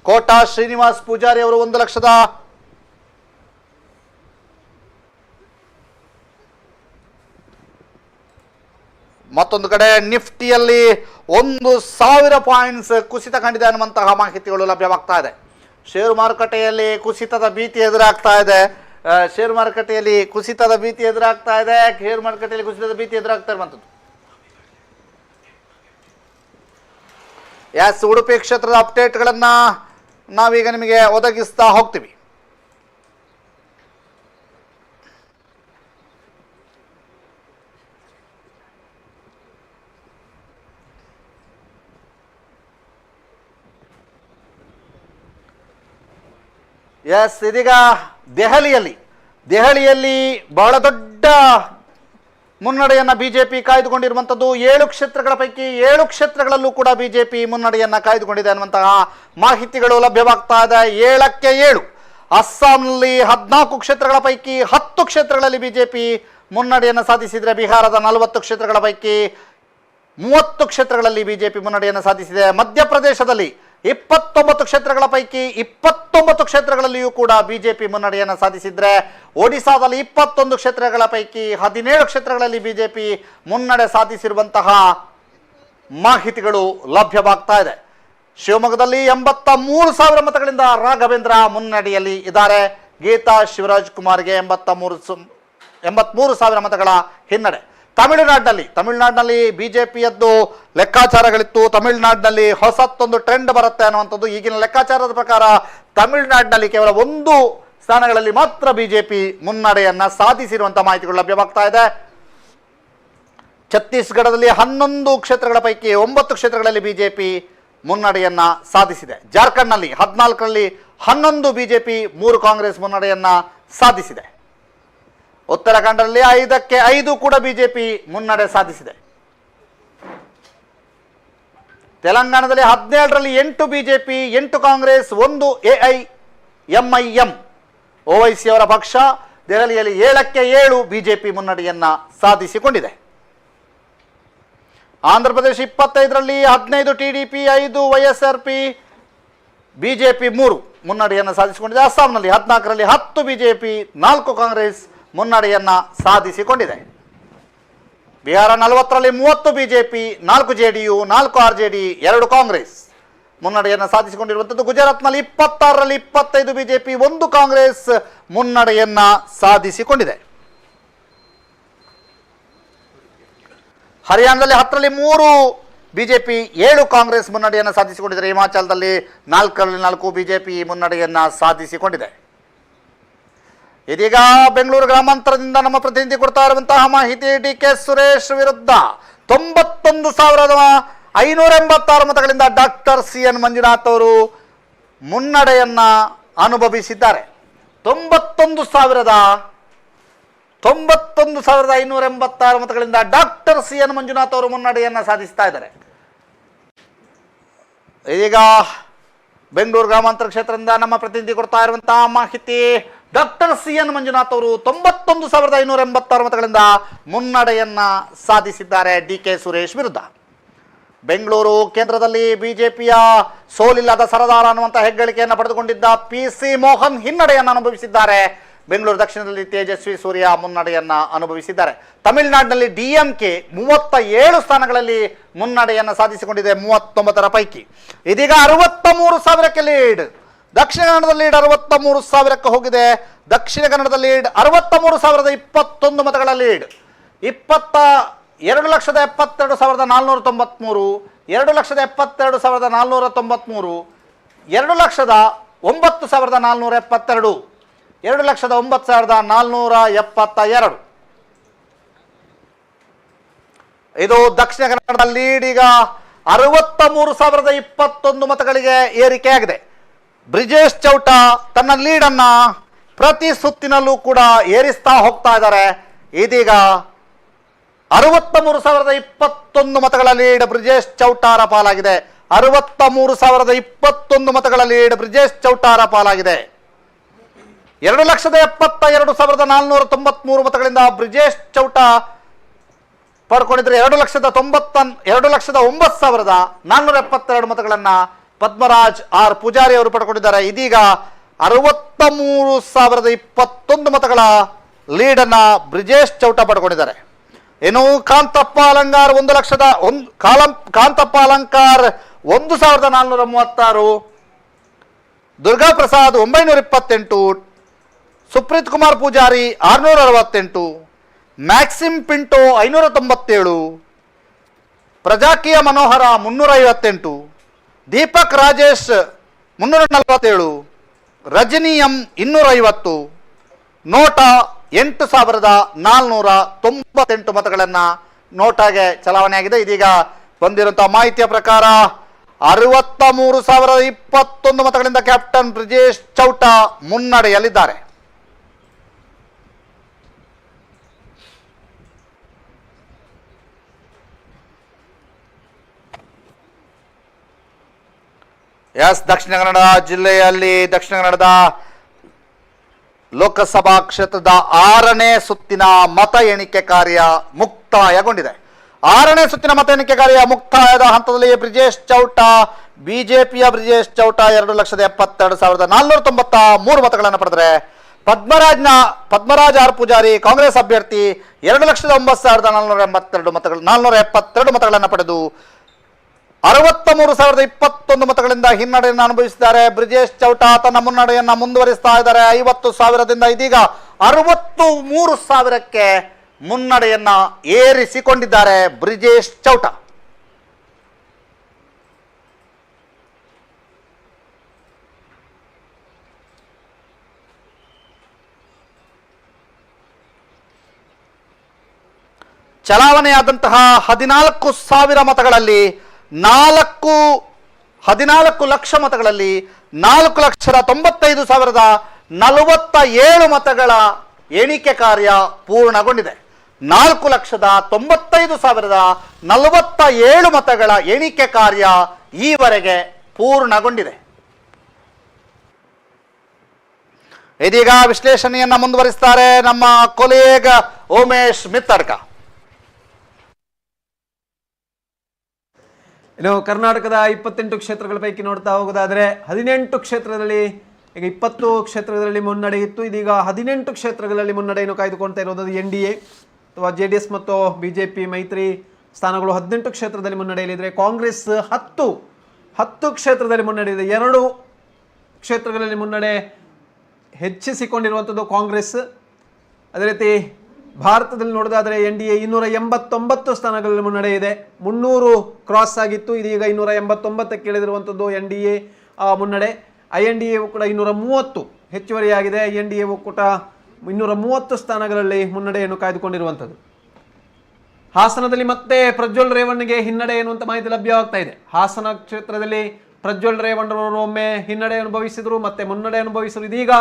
ಕೋಟಾ ಶ್ರೀನಿವಾಸ್ ಪೂಜಾರಿ ಅವರು 1,00,000. ಮತ್ತೊಂದು ಕಡೆ ನಿಫ್ಟಿಯಲ್ಲಿ 1,000 ಪಾಯಿಂಟ್ಸ್ ಕುಸಿತ ಕಂಡಿದೆ ಅನ್ನುವಂತಹ ಮಾಹಿತಿಗಳು ಲಭ್ಯವಾಗ್ತಾ ಇದೆ. ಷೇರು ಮಾರುಕಟ್ಟೆಯಲ್ಲಿ ಕುಸಿತದ ಭೀತಿ ಎದುರಾಗ್ತಾ ಇದೆ. ಷೇರು ಮಾರುಕಟ್ಟೆಯಲ್ಲಿ ಕುಸಿತದ ಭೀತಿ ಎದುರಾಗ್ತಾ ಇರುವಂಥದ್ದು. ಉಡುಪಿ ಕ್ಷೇತ್ರದ ಅಪ್ಡೇಟ್ಗಳನ್ನು ನಾವೀಗ ನಿಮಗೆ ಒದಗಿಸ್ತಾ ಹೋಗ್ತೀವಿ. ಇದೀಗ ದೆಹಲಿಯಲ್ಲಿ ಬಹಳ ದೊಡ್ಡ ಮುನ್ನಡೆಯನ್ನು ಬಿಜೆಪಿ ಕಾಯ್ದುಕೊಂಡಿರುವಂಥದ್ದು. 7 ಕ್ಷೇತ್ರಗಳ ಪೈಕಿ 7 ಕ್ಷೇತ್ರಗಳಲ್ಲೂ ಕೂಡ ಬಿಜೆಪಿ ಮುನ್ನಡೆಯನ್ನು ಕಾಯ್ದುಕೊಂಡಿದೆ ಅನ್ನುವಂತಹ ಮಾಹಿತಿಗಳು ಲಭ್ಯವಾಗ್ತಾ ಇದೆ. 7ಕ್ಕೆ 7. ಅಸ್ಸಾಂನಲ್ಲಿ 14 ಕ್ಷೇತ್ರಗಳ ಪೈಕಿ 10 ಕ್ಷೇತ್ರಗಳಲ್ಲಿ ಬಿಜೆಪಿ ಮುನ್ನಡೆಯನ್ನು ಸಾಧಿಸಿದರೆ, ಬಿಹಾರದ 40 ಕ್ಷೇತ್ರಗಳ ಪೈಕಿ 30 ಕ್ಷೇತ್ರಗಳಲ್ಲಿ ಬಿಜೆಪಿ ಮುನ್ನಡೆಯನ್ನು ಸಾಧಿಸಿದೆ. ಮಧ್ಯಪ್ರದೇಶದಲ್ಲಿ 29 ಕ್ಷೇತ್ರಗಳ ಪೈಕಿ 29 ಕ್ಷೇತ್ರಗಳಲ್ಲಿಯೂ ಕೂಡ ಬಿಜೆಪಿ ಮುನ್ನಡೆಯನ್ನು ಸಾಧಿಸಿದ್ರೆ, ಒಡಿಶಾದಲ್ಲಿ 21 ಕ್ಷೇತ್ರಗಳ ಪೈಕಿ 17 ಕ್ಷೇತ್ರಗಳಲ್ಲಿ ಬಿಜೆಪಿ ಮುನ್ನಡೆ ಸಾಧಿಸಿರುವಂತಹ ಮಾಹಿತಿಗಳು ಲಭ್ಯವಾಗ್ತಾ ಇದೆ. ಶಿವಮೊಗ್ಗದಲ್ಲಿ 83,000 ಮತಗಳಿಂದ ರಾಘವೇಂದ್ರ ಮುನ್ನಡೆಯಲ್ಲಿ ಇದ್ದಾರೆ. ಗೀತಾ ಶಿವರಾಜ್ ಕುಮಾರ್ಗೆ 83,000 ಮತಗಳ ಹಿನ್ನಡೆ. ತಮಿಳುನಾಡಿನಲ್ಲಿ ಬಿಜೆಪಿಯದ್ದು ಲೆಕ್ಕಾಚಾರಗಳಿತ್ತು. ತಮಿಳುನಾಡಿನಲ್ಲಿ ಹೊಸತ್ತೊಂದು ಟ್ರೆಂಡ್ ಬರುತ್ತೆ ಅನ್ನುವಂಥದ್ದು. ಈಗಿನ ಲೆಕ್ಕಾಚಾರದ ಪ್ರಕಾರ ತಮಿಳುನಾಡಿನಲ್ಲಿ ಕೇವಲ 1 ಸ್ಥಾನಗಳಲ್ಲಿ ಮಾತ್ರ ಬಿಜೆಪಿ ಮುನ್ನಡೆಯನ್ನ ಸಾಧಿಸಿರುವಂಥ ಮಾಹಿತಿಗಳು ಲಭ್ಯವಾಗ್ತಾ ಇದೆ. ಛತ್ತೀಸ್ಗಢದಲ್ಲಿ 11 ಕ್ಷೇತ್ರಗಳ ಪೈಕಿ 9 ಕ್ಷೇತ್ರಗಳಲ್ಲಿ ಬಿಜೆಪಿ ಮುನ್ನಡೆಯನ್ನ ಸಾಧಿಸಿದೆ. ಜಾರ್ಖಂಡ್ನಲ್ಲಿ 14ರಲ್ಲಿ 11 ಬಿಜೆಪಿ, 3 ಕಾಂಗ್ರೆಸ್ ಮುನ್ನಡೆಯನ್ನ ಸಾಧಿಸಿದೆ. ಉತ್ತರಾಖಂಡದಲ್ಲಿ 5ಕ್ಕೆ 5 ಕೂಡ ಬಿಜೆಪಿ ಮುನ್ನಡೆ ಸಾಧಿಸಿದೆ. ತೆಲಂಗಾಣದಲ್ಲಿ 17ರಲ್ಲಿ 8 ಬಿಜೆಪಿ, 8 ಕಾಂಗ್ರೆಸ್, 1 AIMIM ಓವೈಸಿ ಅವರ ಪಕ್ಷ. ದೆಹಲಿಯಲ್ಲಿ 7ಕ್ಕೆ 7 ಬಿಜೆಪಿ ಮುನ್ನಡೆಯನ್ನ ಸಾಧಿಸಿಕೊಂಡಿದೆ. ಆಂಧ್ರಪ್ರದೇಶ 25ರಲ್ಲಿ 15 TDP, 5 YSRP, ಬಿಜೆಪಿ 3 ಮುನ್ನಡೆಯನ್ನು ಸಾಧಿಸಿಕೊಂಡಿದೆ. ಅಸ್ಸಾಂನಲ್ಲಿ 14ರಲ್ಲಿ 10 ಬಿಜೆಪಿ, 4 ಕಾಂಗ್ರೆಸ್ ಮುನ್ನಡೆಯನ್ನ ಸಾಧಿಸಿಕೊಂಡಿದೆ. ಬಿಹಾರ 40ರಲ್ಲಿ 30 ಬಿಜೆಪಿ, 4 JDU, 4 RJD, 2 ಕಾಂಗ್ರೆಸ್ ಮುನ್ನಡೆಯನ್ನು ಸಾಧಿಸಿಕೊಂಡಿರುವಂಥದ್ದು. ಗುಜರಾತ್ನಲ್ಲಿ 26ರಲ್ಲಿ 25 ಬಿಜೆಪಿ, 1 ಕಾಂಗ್ರೆಸ್ ಮುನ್ನಡೆಯನ್ನ ಸಾಧಿಸಿಕೊಂಡಿದೆ. ಹರಿಯಾಣದಲ್ಲಿ 10ರಲ್ಲಿ 3 ಬಿಜೆಪಿ, 7 ಕಾಂಗ್ರೆಸ್ ಮುನ್ನಡೆಯನ್ನು ಸಾಧಿಸಿಕೊಂಡಿದ್ದಾರೆ. ಹಿಮಾಚಲದಲ್ಲಿ 4ರಲ್ಲಿ 4 ಬಿಜೆಪಿ ಮುನ್ನಡೆಯನ್ನ ಸಾಧಿಸಿಕೊಂಡಿದೆ. ಇದೀಗ ಬೆಂಗಳೂರು ಗ್ರಾಮಾಂತರದಿಂದ ನಮ್ಮ ಪ್ರತಿನಿಧಿ ಕೊಡ್ತಾ ಇರುವಂತಹ ಮಾಹಿತಿ, DK ಸುರೇಶ್ ವಿರುದ್ಧ 91,586 ಮತಗಳಿಂದ ಡಾಕ್ಟರ್ CN ಮಂಜುನಾಥ್ ಅವರು ಮುನ್ನಡೆಯನ್ನ ಅನುಭವಿಸಿದ್ದಾರೆ. 91,586 ಮತಗಳಿಂದ ಡಾಕ್ಟರ್ CN ಮಂಜುನಾಥ್ ಅವರು ಮುನ್ನಡೆಯನ್ನ ಸಾಧಿಸ್ತಾ ಇದ್ದಾರೆ. ಇದೀಗ ಬೆಂಗಳೂರು ಗ್ರಾಮಾಂತರ ಕ್ಷೇತ್ರದಿಂದ ನಮ್ಮ ಪ್ರತಿನಿಧಿ ಕೊಡ್ತಾ ಇರುವಂತಹ ಮಾಹಿತಿ, ಡಾಕ್ಟರ್ CN ಮಂಜುನಾಥ್ ಅವರು 91,586 ಮತಗಳಿಂದ ಮುನ್ನಡೆಯನ್ನ ಸಾಧಿಸಿದ್ದಾರೆ DK ಸುರೇಶ್ ವಿರುದ್ಧ. ಬೆಂಗಳೂರು ಕೇಂದ್ರದಲ್ಲಿ ಬಿಜೆಪಿಯ ಸೋಲಿಲ್ಲದ ಸರದಾರ ಅನ್ನುವಂಥ ಹೆಗ್ಗಳಿಕೆಯನ್ನು ಪಡೆದುಕೊಂಡಿದ್ದ PC ಮೋಹನ್ ಹಿನ್ನಡೆಯನ್ನು ಅನುಭವಿಸಿದ್ದಾರೆ. ಬೆಂಗಳೂರು ದಕ್ಷಿಣದಲ್ಲಿ ತೇಜಸ್ವಿ ಸೂರ್ಯ ಮುನ್ನಡೆಯನ್ನ ಅನುಭವಿಸಿದ್ದಾರೆ. ತಮಿಳುನಾಡಿನಲ್ಲಿ DMK 37 ಸ್ಥಾನಗಳಲ್ಲಿ ಮುನ್ನಡೆಯನ್ನು ಸಾಧಿಸಿಕೊಂಡಿದೆ, 39ರ ಪೈಕಿ. ಇದೀಗ 63,000ಕ್ಕೆ ಲೀಡ್. ದಕ್ಷಿಣ ಕನ್ನಡದಲ್ಲಿ ಲೀಡ್ 63,000ಕ್ಕೆ ಹೋಗಿದೆ. ದಕ್ಷಿಣ ಕನ್ನಡದ ಲೀಡ್ 63,021 ಮತಗಳ ಲೀಡ್. 2,72,493, 2,72,493, 2,09,472, 2,09,472. ಇದು ದಕ್ಷಿಣ ಕನ್ನಡದ ಲೀಡ್ ಈಗ 63,021 ಮತಗಳಿಗೆ ಏರಿಕೆಯಾಗಿದೆ. ಬ್ರಿಜೇಶ್ ಚೌಟ ತನ್ನ ಲೀಡನ್ನು ಪ್ರತಿ ಸುತ್ತಿನಲ್ಲೂ ಕೂಡ ಏರಿಸ್ತಾ ಹೋಗ್ತಾ ಇದ್ದಾರೆ. ಇದೀಗ 63,021 ಮತಗಳ ಲೀಡ್ ಬ್ರಿಜೇಶ್ ಚೌಟಾರ ಪಾಲಾಗಿದೆ. 63,021 ಮತಗಳ ಲೀಡ್ ಬ್ರಿಜೇಶ್ ಚೌಟಾರ ಪಾಲಾಗಿದೆ. 2,72,493 ಮತಗಳಿಂದ ಬ್ರಿಜೇಶ್ ಚೌಟ ಪಡ್ಕೊಂಡಿದ್ರೆ 2,09,472 ಮತಗಳನ್ನು ಪದ್ಮರಾಜ್ ಆರ್ ಪೂಜಾರಿ ಅವರು ಪಡ್ಕೊಂಡಿದ್ದಾರೆ. ಇದೀಗ 63,021 ಮತಗಳ ಲೀಡನ್ನು ಬ್ರಿಜೇಶ್ ಚೌಟ ಪಡ್ಕೊಂಡಿದ್ದಾರೆ. ಇನ್ನು ಕಾಂತಪ್ಪ ಅಲಂಕಾರ್ 1,0436, ದುರ್ಗಾ ಪ್ರಸಾದ್ 928, ಸುಪ್ರೀತ್ ಕುಮಾರ್ ಪೂಜಾರಿ 668, ಮ್ಯಾಕ್ಸಿಮ್ ಪಿಂಟೋ 597, ಪ್ರಜಾಕೀಯ ಮನೋಹರ 358, ದೀಪಕ್ ರಾಜೇಶ್ 347, ರಜನಿ ಎಂ 250, ನೋಟಾ 8,498 ಮತಗಳನ್ನು ನೋಟಾಗೆ ಚಲಾವಣೆಯಾಗಿದೆ. ಇದೀಗ ಬಂದಿರುವಂತಹ ಮಾಹಿತಿಯ ಪ್ರಕಾರ 63,021 ಮತಗಳಿಂದ ಕ್ಯಾಪ್ಟನ್ ಬ್ರಿಜೇಶ್ ಚೌಟ ಮುನ್ನಡೆಯಲ್ಲಿದ್ದಾರೆ. ದಕ್ಷಿಣ ಕನ್ನಡ ಜಿಲ್ಲೆಯಲ್ಲಿ ದಕ್ಷಿಣ ಕನ್ನಡದ ಲೋಕಸಭಾ ಕ್ಷೇತ್ರದ 6ನೇ ಸುತ್ತಿನ ಮತ ಎಣಿಕೆ ಕಾರ್ಯ ಮುಕ್ತಾಯಗೊಂಡಿದೆ. 6ನೇ ಸುತ್ತಿನ ಮತ ಎಣಿಕೆ ಕಾರ್ಯ ಮುಕ್ತಾಯದ ಹಂತದಲ್ಲಿ ಬ್ರಿಜೇಶ್ ಚೌಟ, ಬಿಜೆಪಿಯ ಬ್ರಿಜೇಶ್ ಚೌಟ 2,72,493 ಮತಗಳನ್ನು ಪಡೆದರೆ ಪದ್ಮರಾಜ್ ಆರ್ ಪೂಜಾರಿ ಕಾಂಗ್ರೆಸ್ ಅಭ್ಯರ್ಥಿ 2,09,472 ಮತಗಳನ್ನು ಪಡೆದು 63,021 ಮತಗಳಿಂದ ಹಿನ್ನಡೆಯನ್ನು ಅನುಭವಿಸಿದ್ದಾರೆ. ಬ್ರಿಜೇಶ್ ಚೌಟ ತನ್ನ ಮುನ್ನಡೆಯನ್ನು ಮುಂದುವರಿಸ್ತಾ ಇದ್ದಾರೆ. 50,000ದಿಂದ ಇದೀಗ 63,000ಕ್ಕೆ ಮುನ್ನಡೆಯನ್ನ ಏರಿಸಿಕೊಂಡಿದ್ದಾರೆ ಬ್ರಿಜೇಶ್ ಚೌಟ. ಚಲಾವಣೆಯಾದಂತಹ 14,000 ಮತಗಳಲ್ಲಿ 14 ಲಕ್ಷ ಮತಗಳಲ್ಲಿ 4,95,047 ಮತಗಳ ಎಣಿಕೆ ಕಾರ್ಯ ಪೂರ್ಣಗೊಂಡಿದೆ. 4,95,047 ಮತಗಳ ಎಣಿಕೆ ಕಾರ್ಯ ಈವರೆಗೆ ಪೂರ್ಣಗೊಂಡಿದೆ. ಇದೀಗ ವಿಶ್ಲೇಷಣೆಯನ್ನ ಮುಂದುವರಿಸ್ತಾರೆ ನಮ್ಮ ಕೊಲೀಗ್ ಉಮೇಶ್ ಮಿತ್ತಡ್ಕ. ಇನ್ನು ಕರ್ನಾಟಕದ 28 ಕ್ಷೇತ್ರಗಳ ಪೈಕಿ ನೋಡ್ತಾ ಹೋಗೋದಾದ್ರೆ 18 ಕ್ಷೇತ್ರದಲ್ಲಿ ಈಗ 20 ಕ್ಷೇತ್ರಗಳಲ್ಲಿ ಮುನ್ನಡೆ ಇತ್ತು. ಇದೀಗ 18 ಕ್ಷೇತ್ರಗಳಲ್ಲಿ ಮುನ್ನಡೆಯನ್ನು ಕಾಯ್ದುಕೊಳ್ತಾ ಇರೋದು NDA ಅಥವಾ JDS ಮತ್ತು BJP ಮೈತ್ರಿ ಸ್ಥಾನಗಳು 18 ಕ್ಷೇತ್ರದಲ್ಲಿ ಮುನ್ನಡೆಯಲ್ಲಿದ್ದರೆ ಕಾಂಗ್ರೆಸ್ 10 ಕ್ಷೇತ್ರದಲ್ಲಿ ಮುನ್ನಡೆ ಇದೆ. 2 ಕ್ಷೇತ್ರಗಳಲ್ಲಿ ಮುನ್ನಡೆ ಹೆಚ್ಚಿಸಿಕೊಂಡಿರುವಂಥದ್ದು ಕಾಂಗ್ರೆಸ್. ಅದೇ ರೀತಿ ಭಾರತದಲ್ಲಿ ನೋಡೋದಾದರೆ NDA 289 ಸ್ಥಾನಗಳಲ್ಲಿ ಮುನ್ನಡೆ ಇದೆ. 300 ಕ್ರಾಸ್ ಆಗಿತ್ತು, ಇದೀಗ 289ಕ್ಕೆ ಇಳಿದಿರುವಂಥದ್ದು NDA ಮುನ್ನಡೆ. INDA ಕೂಡ 230 ಹೆಚ್ಚುವರಿಯಾಗಿದೆ. INDA ಕೂಡ 230 ಸ್ಥಾನಗಳಲ್ಲಿ ಮುನ್ನಡೆಯನ್ನು ಕಾಯ್ದುಕೊಂಡಿರುವಂಥದ್ದು. ಹಾಸನದಲ್ಲಿ ಮತ್ತೆ ಪ್ರಜ್ವಲ್ ರೇವಣ್ಣಗೆ ಹಿನ್ನಡೆ ಎನ್ನುವಂಥ ಮಾಹಿತಿ ಲಭ್ಯವಾಗ್ತಾ ಇದೆ. ಹಾಸನ ಕ್ಷೇತ್ರದಲ್ಲಿ ಪ್ರಜ್ವಲ್ ರೇವಣ್ಣರವರು ಒಮ್ಮೆ ಹಿನ್ನಡೆ ಅನುಭವಿಸಿದ್ರು, ಮತ್ತೆ ಮುನ್ನಡೆ ಅನುಭವಿಸಿದ್ರು, ಇದೀಗ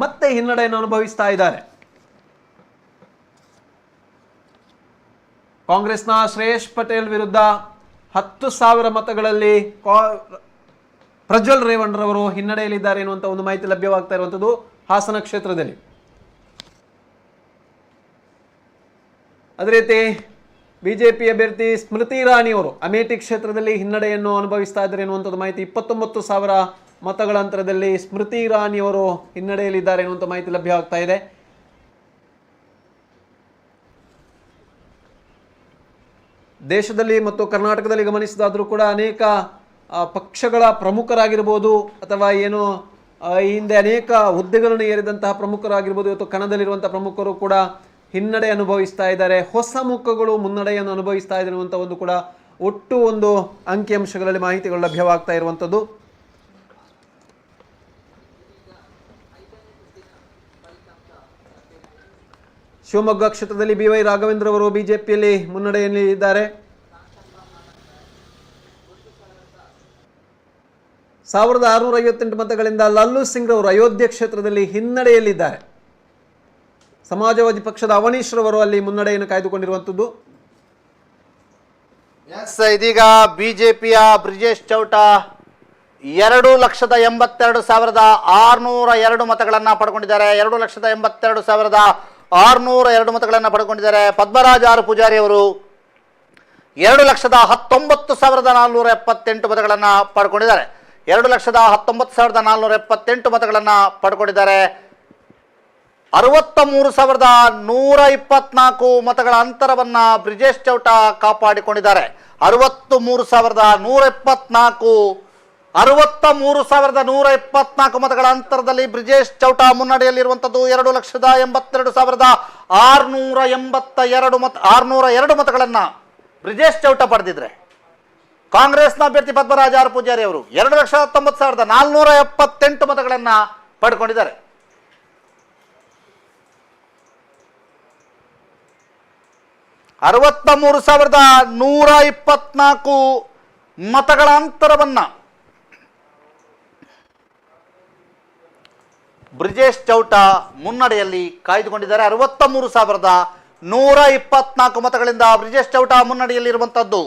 ಮತ್ತೆ ಹಿನ್ನಡೆಯನ್ನು ಅನುಭವಿಸ್ತಾ ಇದ್ದಾರೆ. ಕಾಂಗ್ರೆಸ್ನ ಶ್ರೇಯಸ್ ಪಟೇಲ್ ವಿರುದ್ಧ 10,000 ಮತಗಳಲ್ಲಿ ಪ್ರಜ್ವಲ್ ರೇವಣ್ಣರವರು ಹಿನ್ನಡೆಯಲ್ಲಿದ್ದಾರೆ ಎನ್ನುವಂಥ ಒಂದು ಮಾಹಿತಿ ಲಭ್ಯವಾಗ್ತಾ ಇರುವಂಥದ್ದು ಹಾಸನ ಕ್ಷೇತ್ರದಲ್ಲಿ. ಅದೇ ರೀತಿ ಬಿಜೆಪಿ ಅಭ್ಯರ್ಥಿ ಸ್ಮೃತಿ ಇರಾನಿ ಅವರು ಅಮೇಠಿ ಕ್ಷೇತ್ರದಲ್ಲಿ ಹಿನ್ನಡೆಯನ್ನು ಅನುಭವಿಸ್ತಾ ಇದ್ದಾರೆ ಎನ್ನುವಂಥದ್ದು ಮಾಹಿತಿ. 29,000 ಮತಗಳ ಅಂತರದಲ್ಲಿ ಸ್ಮೃತಿ ಇರಾನಿ ಅವರು ಹಿನ್ನಡೆಯಲ್ಲಿದ್ದಾರೆ ಎನ್ನುವಂಥ ಮಾಹಿತಿ ಲಭ್ಯವಾಗ್ತಾ ಇದೆ. ದೇಶದಲ್ಲಿ ಮತ್ತು ಕರ್ನಾಟಕದಲ್ಲಿ ಗಮನಿಸಿದಾದರೂ ಕೂಡ ಅನೇಕ ಪಕ್ಷಗಳ ಪ್ರಮುಖರಾಗಿರ್ಬೋದು ಅಥವಾ ಏನು ಈ ಹಿಂದೆ ಅನೇಕ ಹುದ್ದೆಗಳನ್ನು ಏರಿದಂತಹ ಪ್ರಮುಖರಾಗಿರ್ಬೋದು, ಇವತ್ತು ಕಣದಲ್ಲಿರುವಂತಹ ಪ್ರಮುಖರು ಕೂಡ ಹಿನ್ನಡೆ ಅನುಭವಿಸ್ತಾ ಇದ್ದಾರೆ, ಹೊಸ ಮುಖಗಳು ಮುನ್ನಡೆಯನ್ನು ಅನುಭವಿಸ್ತಾ ಇದ್ದಾರೆ ಅಂತ ಒಂದು ಕೂಡ ಒಟ್ಟು ಒಂದು ಅಂಕಿಅಂಶಗಳಲ್ಲಿ ಮಾಹಿತಿಗಳು ಲಭ್ಯವಾಗ್ತಾ ಇರುವಂಥದ್ದು. ಶಿವಮೊಗ್ಗ ಕ್ಷೇತ್ರದಲ್ಲಿ BY ರಾಘವೇಂದ್ರ ಅವರು ಬಿಜೆಪಿಯಲ್ಲಿ ಮುನ್ನಡೆಯಲ್ಲಿ ಇದ್ದಾರೆ. 1658 ಮತಗಳಿಂದ ಲಲ್ಲು ಸಿಂಗ್ ಅವರು ಅಯೋಧ್ಯೆ ಕ್ಷೇತ್ರದಲ್ಲಿ ಹಿನ್ನಡೆಯಲ್ಲಿದ್ದಾರೆ. ಸಮಾಜವಾದಿ ಪಕ್ಷದ ಅವನೀಶ್ ರವರು ಅಲ್ಲಿ ಮುನ್ನಡೆಯನ್ನು ಕಾಯ್ದುಕೊಂಡಿರುವಂಥದ್ದು. ಇದೀಗ ಬಿಜೆಪಿಯ ಬ್ರಿಜೇಶ್ ಚೌಟ 2,82,602 ಮತಗಳನ್ನ ಪಡ್ಕೊಂಡಿದ್ದಾರೆ. 2,82,602 ಮತಗಳನ್ನ ಪಡ್ಕೊಂಡಿದ್ದಾರೆ. ಪದ್ಮರಾಜ್ ಆರ್ ಪೂಜಾರಿ ಅವರು 2,19,478 ಮತಗಳನ್ನ ಪಡ್ಕೊಂಡಿದ್ದಾರೆ. 2,19,478 ಮತಗಳನ್ನ ಪಡ್ಕೊಂಡಿದ್ದಾರೆ. 63,124 ಮತಗಳ ಅಂತರವನ್ನ ಬ್ರಿಜೇಶ್ ಚೌಟ ಕಾಪಾಡಿಕೊಂಡಿದ್ದಾರೆ. 63,124 ಮತಗಳ ಅಂತರದಲ್ಲಿ ಬ್ರಿಜೇಶ್ ಚೌಟ ಮುನ್ನಡೆಯಲ್ಲಿರುವಂಥದ್ದು. 2,82,602 ಮತಗಳನ್ನ ಬ್ರಿಜೇಶ್ ಚೌಟ ಪಡೆದಿದ್ರೆ ಕಾಂಗ್ರೆಸ್ನ ಅಭ್ಯರ್ಥಿ ಪದ್ಮರಾಜ್ ಆರ್ ಪೂಜಾರಿ ಅವರು 2,19,478 ಮತಗಳನ್ನ ಪಡ್ಕೊಂಡಿದ್ದಾರೆ. 63,124 ಮತಗಳ ಅಂತರವನ್ನ ಬ್ರಿಜೇಶ್ ಚೌಟ ಮುನ್ನಡೆಯಲ್ಲಿ ಕಾಯ್ದುಕೊಂಡಿದ್ದಾರೆ. 63,124 ಮತಗಳಿಂದ ಬ್ರಿಜೇಶ್ ಚೌಟ ಮುನ್ನಡೆಯಲ್ಲಿರುವಂತದ್ದು.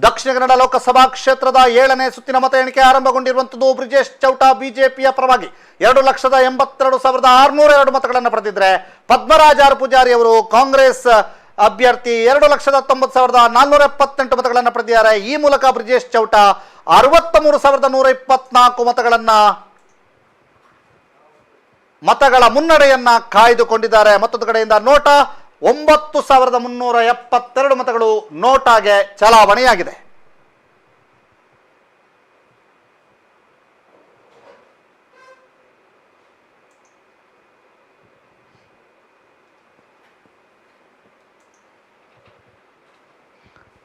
ದಕ್ಷಿಣ ಕನ್ನಡ ಲೋಕಸಭಾ ಕ್ಷೇತ್ರದ 7ನೇ ಸುತ್ತಿನ ಮತ ಎಣಿಕೆ ಆರಂಭಗೊಂಡಿರುವಂತದ್ದು. ಬ್ರಿಜೇಶ್ ಚೌಟ ಬಿಜೆಪಿಯ ಪರವಾಗಿ 2,82,602 ಮತಗಳನ್ನು ಪಡೆದಿದ್ರೆ, ಪದ್ಮರಾಜ್ ಆರ್ ಪೂಜಾರಿ ಅವರು ಕಾಂಗ್ರೆಸ್ ಅಭ್ಯರ್ಥಿ 2,90,478 ಮತಗಳನ್ನು ಪಡೆದಿದ್ದಾರೆ. ಈ ಮೂಲಕ ಬ್ರಿಜೇಶ್ ಚೌಟ 63,124 ಮತಗಳ ಮುನ್ನಡೆಯನ್ನ ಕಾಯ್ದುಕೊಂಡಿದ್ದಾರೆ. ಮತ್ತೊಂದು ಕಡೆಯಿಂದ ನೋಟಾ 9,372 ಮತಗಳು ನೋಟಾಗೆ ಚಲಾವಣೆಯಾಗಿದೆ.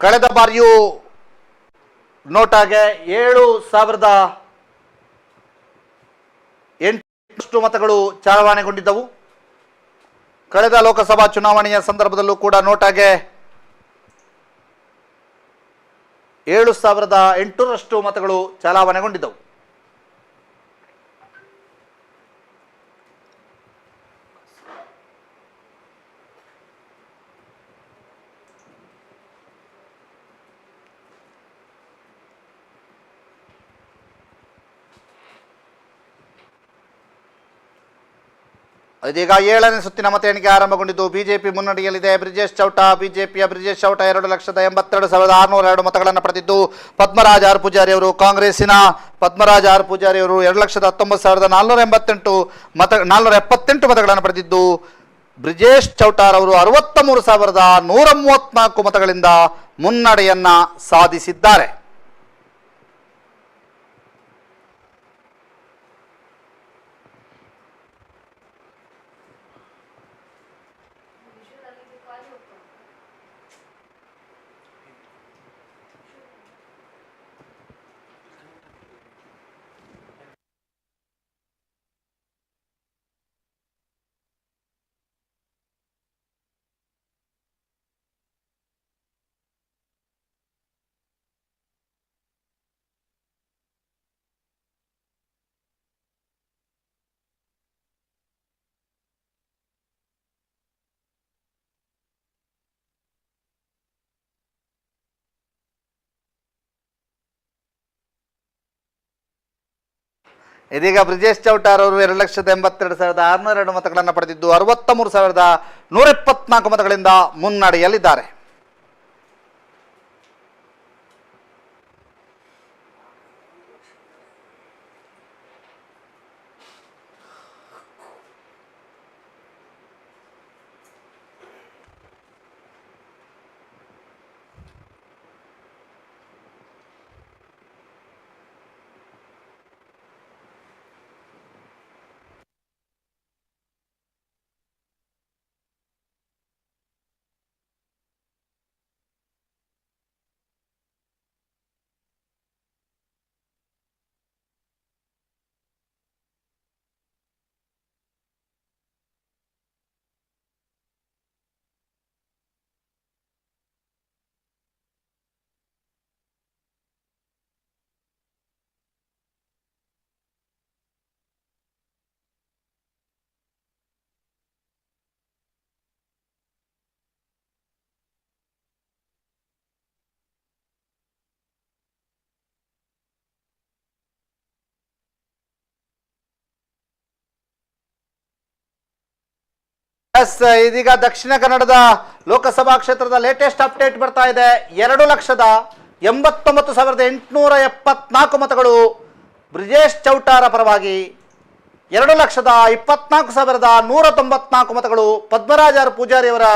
ಕಳೆದ ಬಾರಿಯೂ ನೋಟಾಗೆ 7,008 ಮತಗಳು ಚಲಾವಣೆಗೊಂಡಿದ್ದವು. ಕಳೆದ ಲೋಕಸಭಾ ಚುನಾವಣೆಯ ಸಂದರ್ಭದಲ್ಲೂ ಕೂಡ ನೋಟಾಗೆ 7,800 ಮತಗಳು ಚಲಾವಣೆಗೊಂಡಿದ್ದವು. ಇದೀಗ 7ನೇ ಸುತ್ತಿನ ಮತ ಎಣಿಕೆ ಆರಂಭಗೊಂಡಿದ್ದು ಬಿಜೆಪಿ ಮುನ್ನಡೆಯಲ್ಲಿದೆ. ಬ್ರಿಜೇಶ್ ಚೌಟ ಬಿಜೆಪಿಯ ಬ್ರಿಜೇಶ್ ಚೌಟ 2,82,602 ಮತಗಳನ್ನು ಪಡೆದಿದ್ದು, ಪದ್ಮರಾಜ್ ಆರ್ ಪೂಜಾರಿ ಅವರು ಕಾಂಗ್ರೆಸ್ಸಿನ ಪದ್ಮರಾಜ್ ಆರ್ ಪೂಜಾರಿ ಅವರು 2,19,478 ಮತಗಳನ್ನು ಪಡೆದಿದ್ದು, ಬ್ರಿಜೇಶ್ ಚೌಟಾರ್ ಅವರು 63,134 ಮತಗಳಿಂದ ಮುನ್ನಡೆಯನ್ನ ಸಾಧಿಸಿದ್ದಾರೆ. ಇದೀಗ ಬ್ರಿಜೇಶ್ ಚೌಟಾರ್ ಅವರು 2,82,602 ಮತಗಳನ್ನು ಪಡೆದಿದ್ದು 63,124 ಮತಗಳಿಂದ ಮುನ್ನಡೆಯಲ್ಲಿದ್ದಾರೆ. ಎಸ್, ಇದೀಗ ದಕ್ಷಿಣ ಕನ್ನಡದ ಲೋಕಸಭಾ ಕ್ಷೇತ್ರದ ಲೇಟೆಸ್ಟ್ ಅಪ್ಡೇಟ್ ಬರ್ತಾ ಇದೆ. 2,89,874 ಮತಗಳು ಬ್ರಿಜೇಶ್ ಚೌಟಾರ ಪರವಾಗಿ, 2,24,194 ಮತಗಳು ಪದ್ಮರಾಜ ಆರ್ ಪೂಜಾರಿಯವರ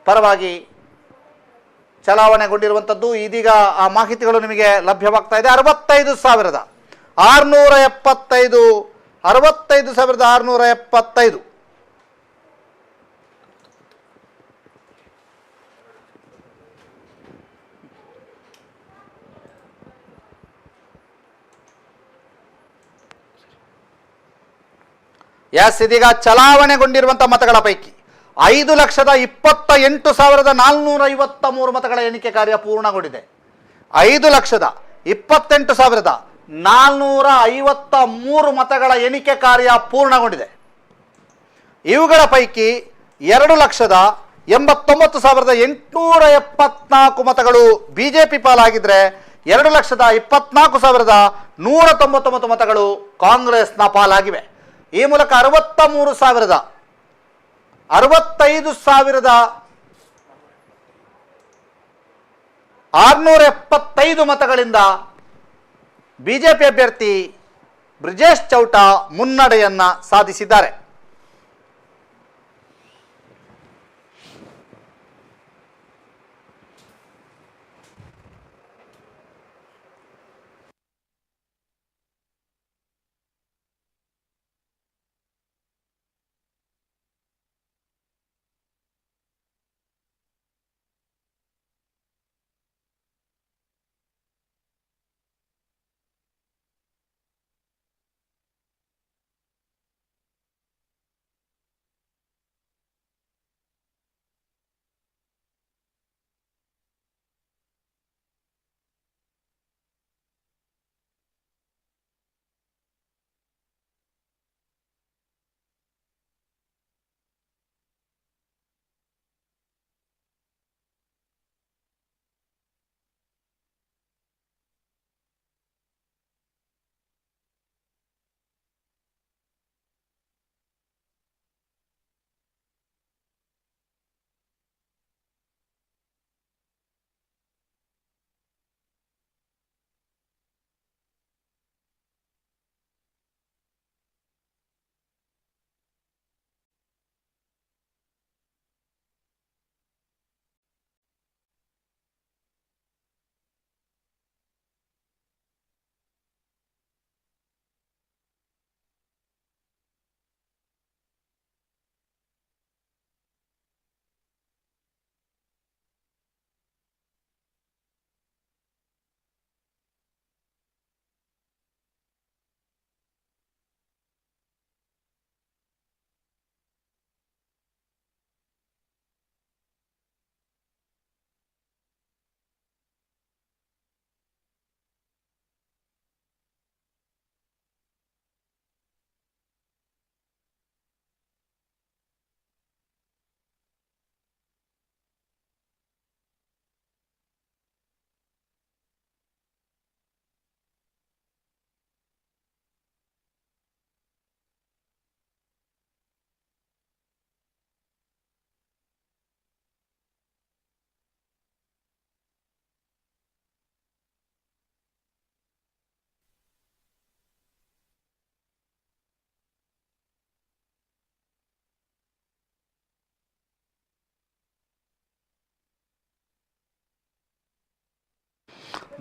ಪರವಾಗಿ ಚಲಾವಣೆಗೊಂಡಿರುವಂಥದ್ದು. ಇದೀಗ ಆ ಮಾಹಿತಿಗಳು ನಿಮಗೆ ಲಭ್ಯವಾಗ್ತಾ ಇದೆ. 65,675 65,675. ಎಸ್, ಇದೀಗ ಚಲಾವಣೆಗೊಂಡಿರುವಂತಹ ಮತಗಳ ಪೈಕಿ 5,28,453 ಮತಗಳ ಎಣಿಕೆ ಕಾರ್ಯ ಪೂರ್ಣಗೊಂಡಿದೆ. 5,28,453 ಮತಗಳ ಎಣಿಕೆ ಕಾರ್ಯ ಪೂರ್ಣಗೊಂಡಿದೆ. ಇವುಗಳ ಪೈಕಿ 2,89,874 ಮತಗಳು ಬಿಜೆಪಿ ಪಾಲಾಗಿದ್ರೆ 2,24,199 ಮತಗಳು ಕಾಂಗ್ರೆಸ್ನ ಪಾಲಾಗಿವೆ. ಈ ಮೂಲಕ 65,675 ಮತಗಳಿಂದ ಬಿಜೆಪಿ ಅಭ್ಯರ್ಥಿ ಬ್ರಿಜೇಶ್ ಚೌಟಾ ಮುನ್ನಡೆಯನ್ನ ಸಾಧಿಸಿದ್ದಾರೆ.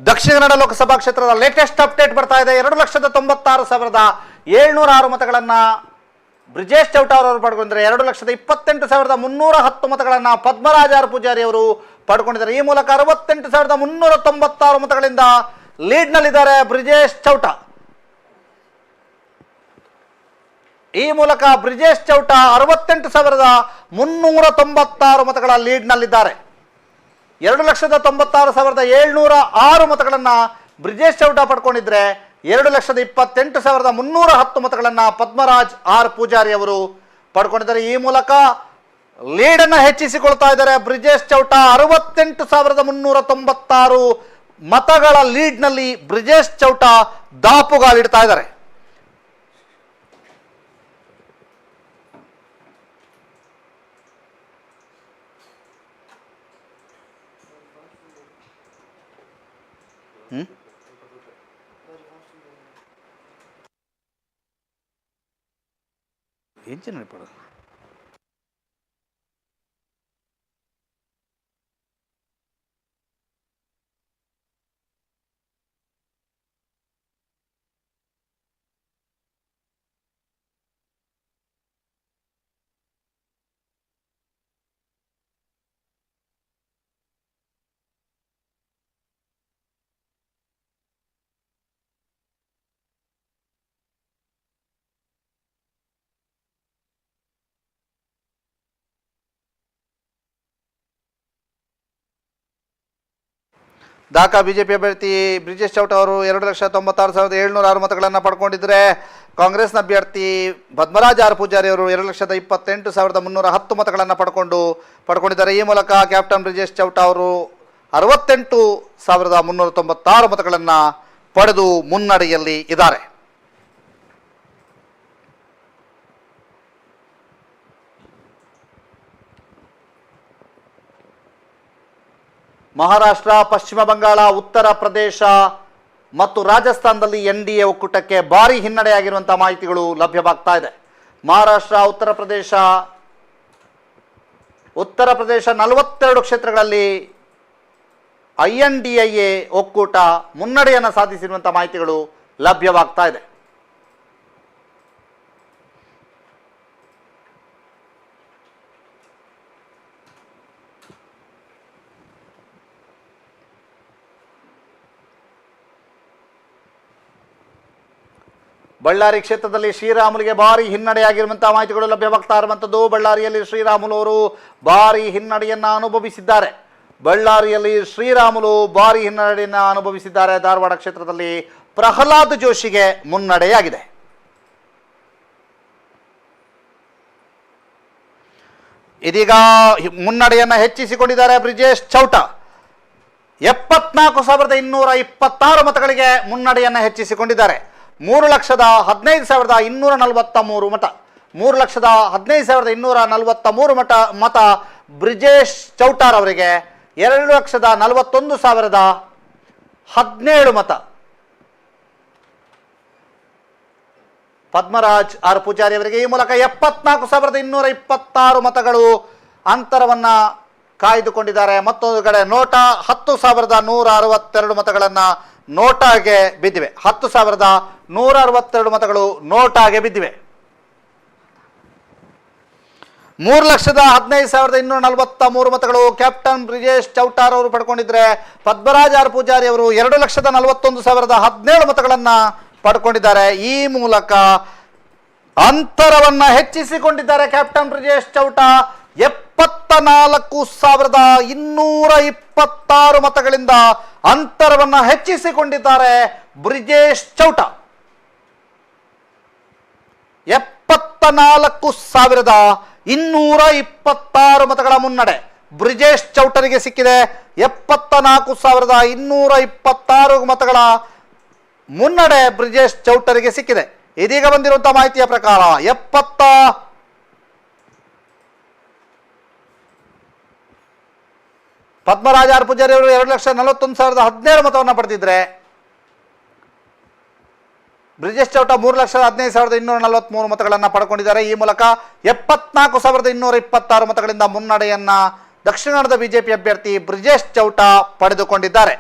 ದಕ್ಷಿಣ ಕನ್ನಡ ಲೋಕಸಭಾ ಕ್ಷೇತ್ರದ ಲೇಟೆಸ್ಟ್ ಅಪ್ಡೇಟ್ ಬರ್ತಾ ಇದೆ. 2,96,706 ಮತಗಳನ್ನ ಬ್ರಿಜೇಶ್ ಚೌಟಾ ಅವರು ಪಡ್ಕೊಂಡಿದ್ದಾರೆ. 2,28,310 ಮತಗಳನ್ನ ಪದ್ಮರಾಜ ಆರ್ ಪೂಜಾರಿ ಅವರು ಪಡ್ಕೊಂಡಿದ್ದಾರೆ. ಈ ಮೂಲಕ 68,396 ಮತಗಳಿಂದ ಲೀಡ್ನಲ್ಲಿದ್ದಾರೆ ಬ್ರಿಜೇಶ್ ಚೌಟಾ. ಈ ಮೂಲಕ ಬ್ರಿಜೇಶ್ ಚೌಟಾ 68,396 ಮತಗಳ ಲೀಡ್ನಲ್ಲಿದ್ದಾರೆ. 2,96,706 ಮತಗಳನ್ನು ಬ್ರಿಜೇಶ್ ಚೌಟಾ ಪಡ್ಕೊಂಡಿದ್ರೆ 2,28,310 ಮತಗಳನ್ನು ಪದ್ಮರಾಜ್ ಆರ್ ಪೂಜಾರಿ ಅವರು ಪಡ್ಕೊಂಡಿದ್ದಾರೆ. ಈ ಮೂಲಕ ಲೀಡನ್ನು ಹೆಚ್ಚಿಸಿಕೊಳ್ತಾ ಇದ್ದಾರೆ ಬ್ರಿಜೇಶ್ ಚೌಟಾ. 68,396 ಮತಗಳ ಲೀಡ್ನಲ್ಲಿ ಬ್ರಿಜೇಶ್ ಚೌಟಾ ದಾಪುಗಾಲಿಡ್ತಾ ಇದ್ದಾರೆ. ಎಂಚಿನ ರಿಪೋರ್ಟ್ ದಾಖಾ ಬಿಜೆಪಿ ಅಭ್ಯರ್ಥಿ ಬ್ರಿಜೇಶ್ ಚೌಟ ಅವರು 2,96,706 ಮತಗಳನ್ನು ಪಡ್ಕೊಂಡಿದ್ದರೆ ಕಾಂಗ್ರೆಸ್ನ ಅಭ್ಯರ್ಥಿ ಪದ್ಮರಾಜ್ ಆರ್ ಪೂಜಾರಿ ಅವರು 2,28,310 ಮತಗಳನ್ನು ಪಡ್ಕೊಂಡಿದ್ದಾರೆ. ಈ ಮೂಲಕ ಕ್ಯಾಪ್ಟನ್ ಬ್ರಿಜೇಶ್ ಚೌಟ ಅವರು 68,396 ಮತಗಳನ್ನು ಪಡೆದು ಮುನ್ನಡೆಯಲ್ಲಿ ಇದ್ದಾರೆ. ಮಹಾರಾಷ್ಟ್ರ, ಪಶ್ಚಿಮ ಬಂಗಾಳ, ಉತ್ತರ ಪ್ರದೇಶ ಮತ್ತು ರಾಜಸ್ಥಾನದಲ್ಲಿ NDA ಒಕ್ಕೂಟಕ್ಕೆ ಭಾರಿ ಹಿನ್ನಡೆಯಾಗಿರುವಂಥ ಮಾಹಿತಿಗಳು ಲಭ್ಯವಾಗ್ತಾ ಇದೆ. ಮಹಾರಾಷ್ಟ್ರ, ಉತ್ತರ ಪ್ರದೇಶ 42 ಕ್ಷೇತ್ರಗಳಲ್ಲಿ INDIA ಒಕ್ಕೂಟ ಮುನ್ನಡೆಯನ್ನು ಸಾಧಿಸಿರುವಂಥ ಮಾಹಿತಿಗಳು ಲಭ್ಯವಾಗ್ತಾ ಇದೆ. ಬಳ್ಳಾರಿ ಕ್ಷೇತ್ರದಲ್ಲಿ ಶ್ರೀರಾಮುಲುಗೆ ಭಾರಿ ಹಿನ್ನಡೆಯಾಗಿರುವಂತಹ ಮಾಹಿತಿಗಳು ಲಭ್ಯವಾಗ್ತಾ ಇರುವಂಥದ್ದು. ಬಳ್ಳಾರಿಯಲ್ಲಿ ಶ್ರೀರಾಮುಲು ಅವರು ಭಾರಿ ಹಿನ್ನಡೆಯನ್ನು ಅನುಭವಿಸಿದ್ದಾರೆ. ಧಾರವಾಡ ಕ್ಷೇತ್ರದಲ್ಲಿ ಪ್ರಹ್ಲಾದ್ ಜೋಶಿಗೆ ಮುನ್ನಡೆಯಾಗಿದೆ. ಇದೀಗ ಮುನ್ನಡೆಯನ್ನು ಹೆಚ್ಚಿಸಿಕೊಂಡಿದ್ದಾರೆ ಬ್ರಿಜೇಶ್ ಚೌಟ. 74,226 ಮತಗಳಿಗೆ ಮುನ್ನಡೆಯನ್ನು ಹೆಚ್ಚಿಸಿಕೊಂಡಿದ್ದಾರೆ. 3,15,243 ಮತ 3,15,243 ಮತ ಬ್ರಿಜೇಶ್ ಚೌಟಾರ್ ಅವರಿಗೆ. 2,41,017 ಮತ ಪದ್ಮರಾಜ್ ಆರ್ ಪೂಜಾರಿ ಅವರಿಗೆ. ಈ ಮೂಲಕ 74,226 ಮತಗಳು ಅಂತರವನ್ನು ಕಾಯ್ದುಕೊಂಡಿದ್ದಾರೆ. ಮತ್ತೊಂದು ಕಡೆ ನೋಟಾ 10,162 ಮತಗಳನ್ನು ನೋಟಾಗೆ ಬಿದ್ದಿವೆ. 10,162 ಮತಗಳು ನೋಟಾಗೆ ಬಿದ್ದಿವೆ. 3,15,243 ಮತಗಳು ಕ್ಯಾಪ್ಟನ್ ಬ್ರಿಜೇಶ್ ಚೌಟಾರ್ ಅವರು ಪಡ್ಕೊಂಡಿದ್ರೆ ಪದ್ಮರಾಜ್ ಆರ್ ಪೂಜಾರಿ ಅವರು 2,41,017 ಮತಗಳನ್ನು ಪಡ್ಕೊಂಡಿದ್ದಾರೆ. ಈ ಮೂಲಕ ಅಂತರವನ್ನು ಹೆಚ್ಚಿಸಿಕೊಂಡಿದ್ದಾರೆ ಕ್ಯಾಪ್ಟನ್ ಬ್ರಿಜೇಶ್ ಚೌಟ. 74,226 ಮತಗಳಿಂದ ಅಂತರವನ್ನು ಹೆಚ್ಚಿಸಿಕೊಂಡಿದ್ದಾರೆ ಬ್ರಿಜೇಶ್ ಚೌಟ. 74,226 ಮತಗಳ ಮುನ್ನಡೆ ಬ್ರಿಜೇಶ್ ಚೌಟರಿಗೆ ಸಿಕ್ಕಿದೆ. 74,226 ಮತಗಳ ಮುನ್ನಡೆ ಬ್ರಿಜೇಶ್ ಚೌಟರಿಗೆ ಸಿಕ್ಕಿದೆ. ಇದೀಗ ಬಂದಿರುವಂತಹ ಮಾಹಿತಿಯ ಪ್ರಕಾರ ಪದ್ಮರಾಜ್ ಆರ್ ಪೂಜಾರಿ ಅವರು 2,41,017 ಮತವನ್ನು ಪಡೆದಿದ್ರೆ ಬ್ರಿಜೇಶ್ ಚೌಟ 3,15,243 ಮತಗಳನ್ನು ಪಡ್ಕೊಂಡಿದ್ದಾರೆ. ಈ ಮೂಲಕ 74,226 ಮತಗಳಿಂದ ಮುನ್ನಡೆಯನ್ನ ದಕ್ಷಿಣ ಕನ್ನಡದ ಬಿಜೆಪಿ ಅಭ್ಯರ್ಥಿ ಬ್ರಿಜೇಶ್ ಚೌಟ ಪಡೆದುಕೊಂಡಿದ್ದಾರೆ.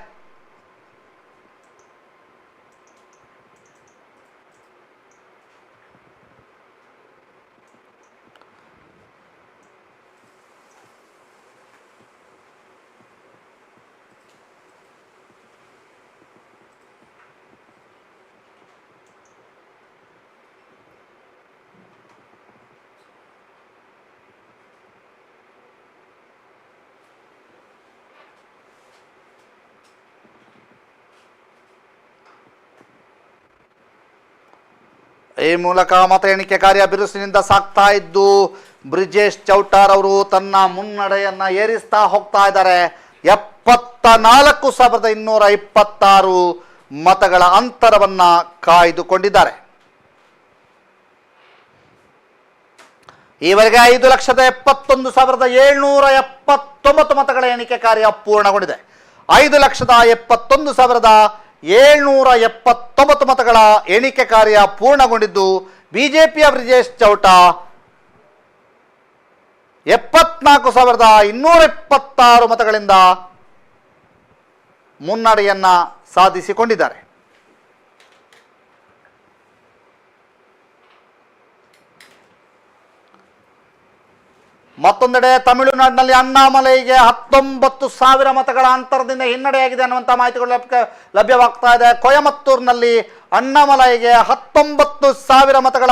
ಈ ಮೂಲಕ ಮತ ಎಣಿಕೆ ಕಾರ್ಯ ಬಿರುಸಿನಿಂದ ಸಾಗ್ತಾ ಇದ್ದು ಬ್ರಿಜೇಶ್ ಚೌಟಾರ್ ಅವರು ತನ್ನ ಮುನ್ನಡೆಯನ್ನ ಏರಿಸ್ತಾ ಹೋಗ್ತಾ ಇದ್ದಾರೆ. 74,226 ಮತಗಳ ಅಂತರವನ್ನ ಕಾಯ್ದುಕೊಂಡಿದ್ದಾರೆ. ಈವರೆಗೆ 5,71,779 ಮತಗಳ ಎಣಿಕೆ ಕಾರ್ಯ ಪೂರ್ಣಗೊಂಡಿದೆ. 5,71,779 ಮತಗಳ ಎಣಿಕೆ ಕಾರ್ಯ ಪೂರ್ಣಗೊಂಡಿದ್ದು ಬಿಜೆಪಿಯ ಬ್ರಿಜೇಶ್ ಚೌಟ 74,226 ಮತಗಳಿಂದ ಮುನ್ನಡೆಯನ್ನ ಸಾಧಿಸಿಕೊಂಡಿದ್ದಾರೆ. ಮತ್ತೊಂದೆಡೆ ತಮಿಳುನಾಡಿನಲ್ಲಿ ಅಣ್ಣಾಮಲೈಗೆ 19,000 ಮತಗಳ ಅಂತರದಿಂದ ಹಿನ್ನಡೆಯಾಗಿದೆ ಅನ್ನುವಂಥ ಮಾಹಿತಿಗಳು ಲಭ್ಯವಾಗ್ತಾ ಇದೆ. ಕೊಯಮತ್ತೂರಿನಲ್ಲಿ ಅಣ್ಣಾಮಲೈಗೆ 19,000 ಮತಗಳ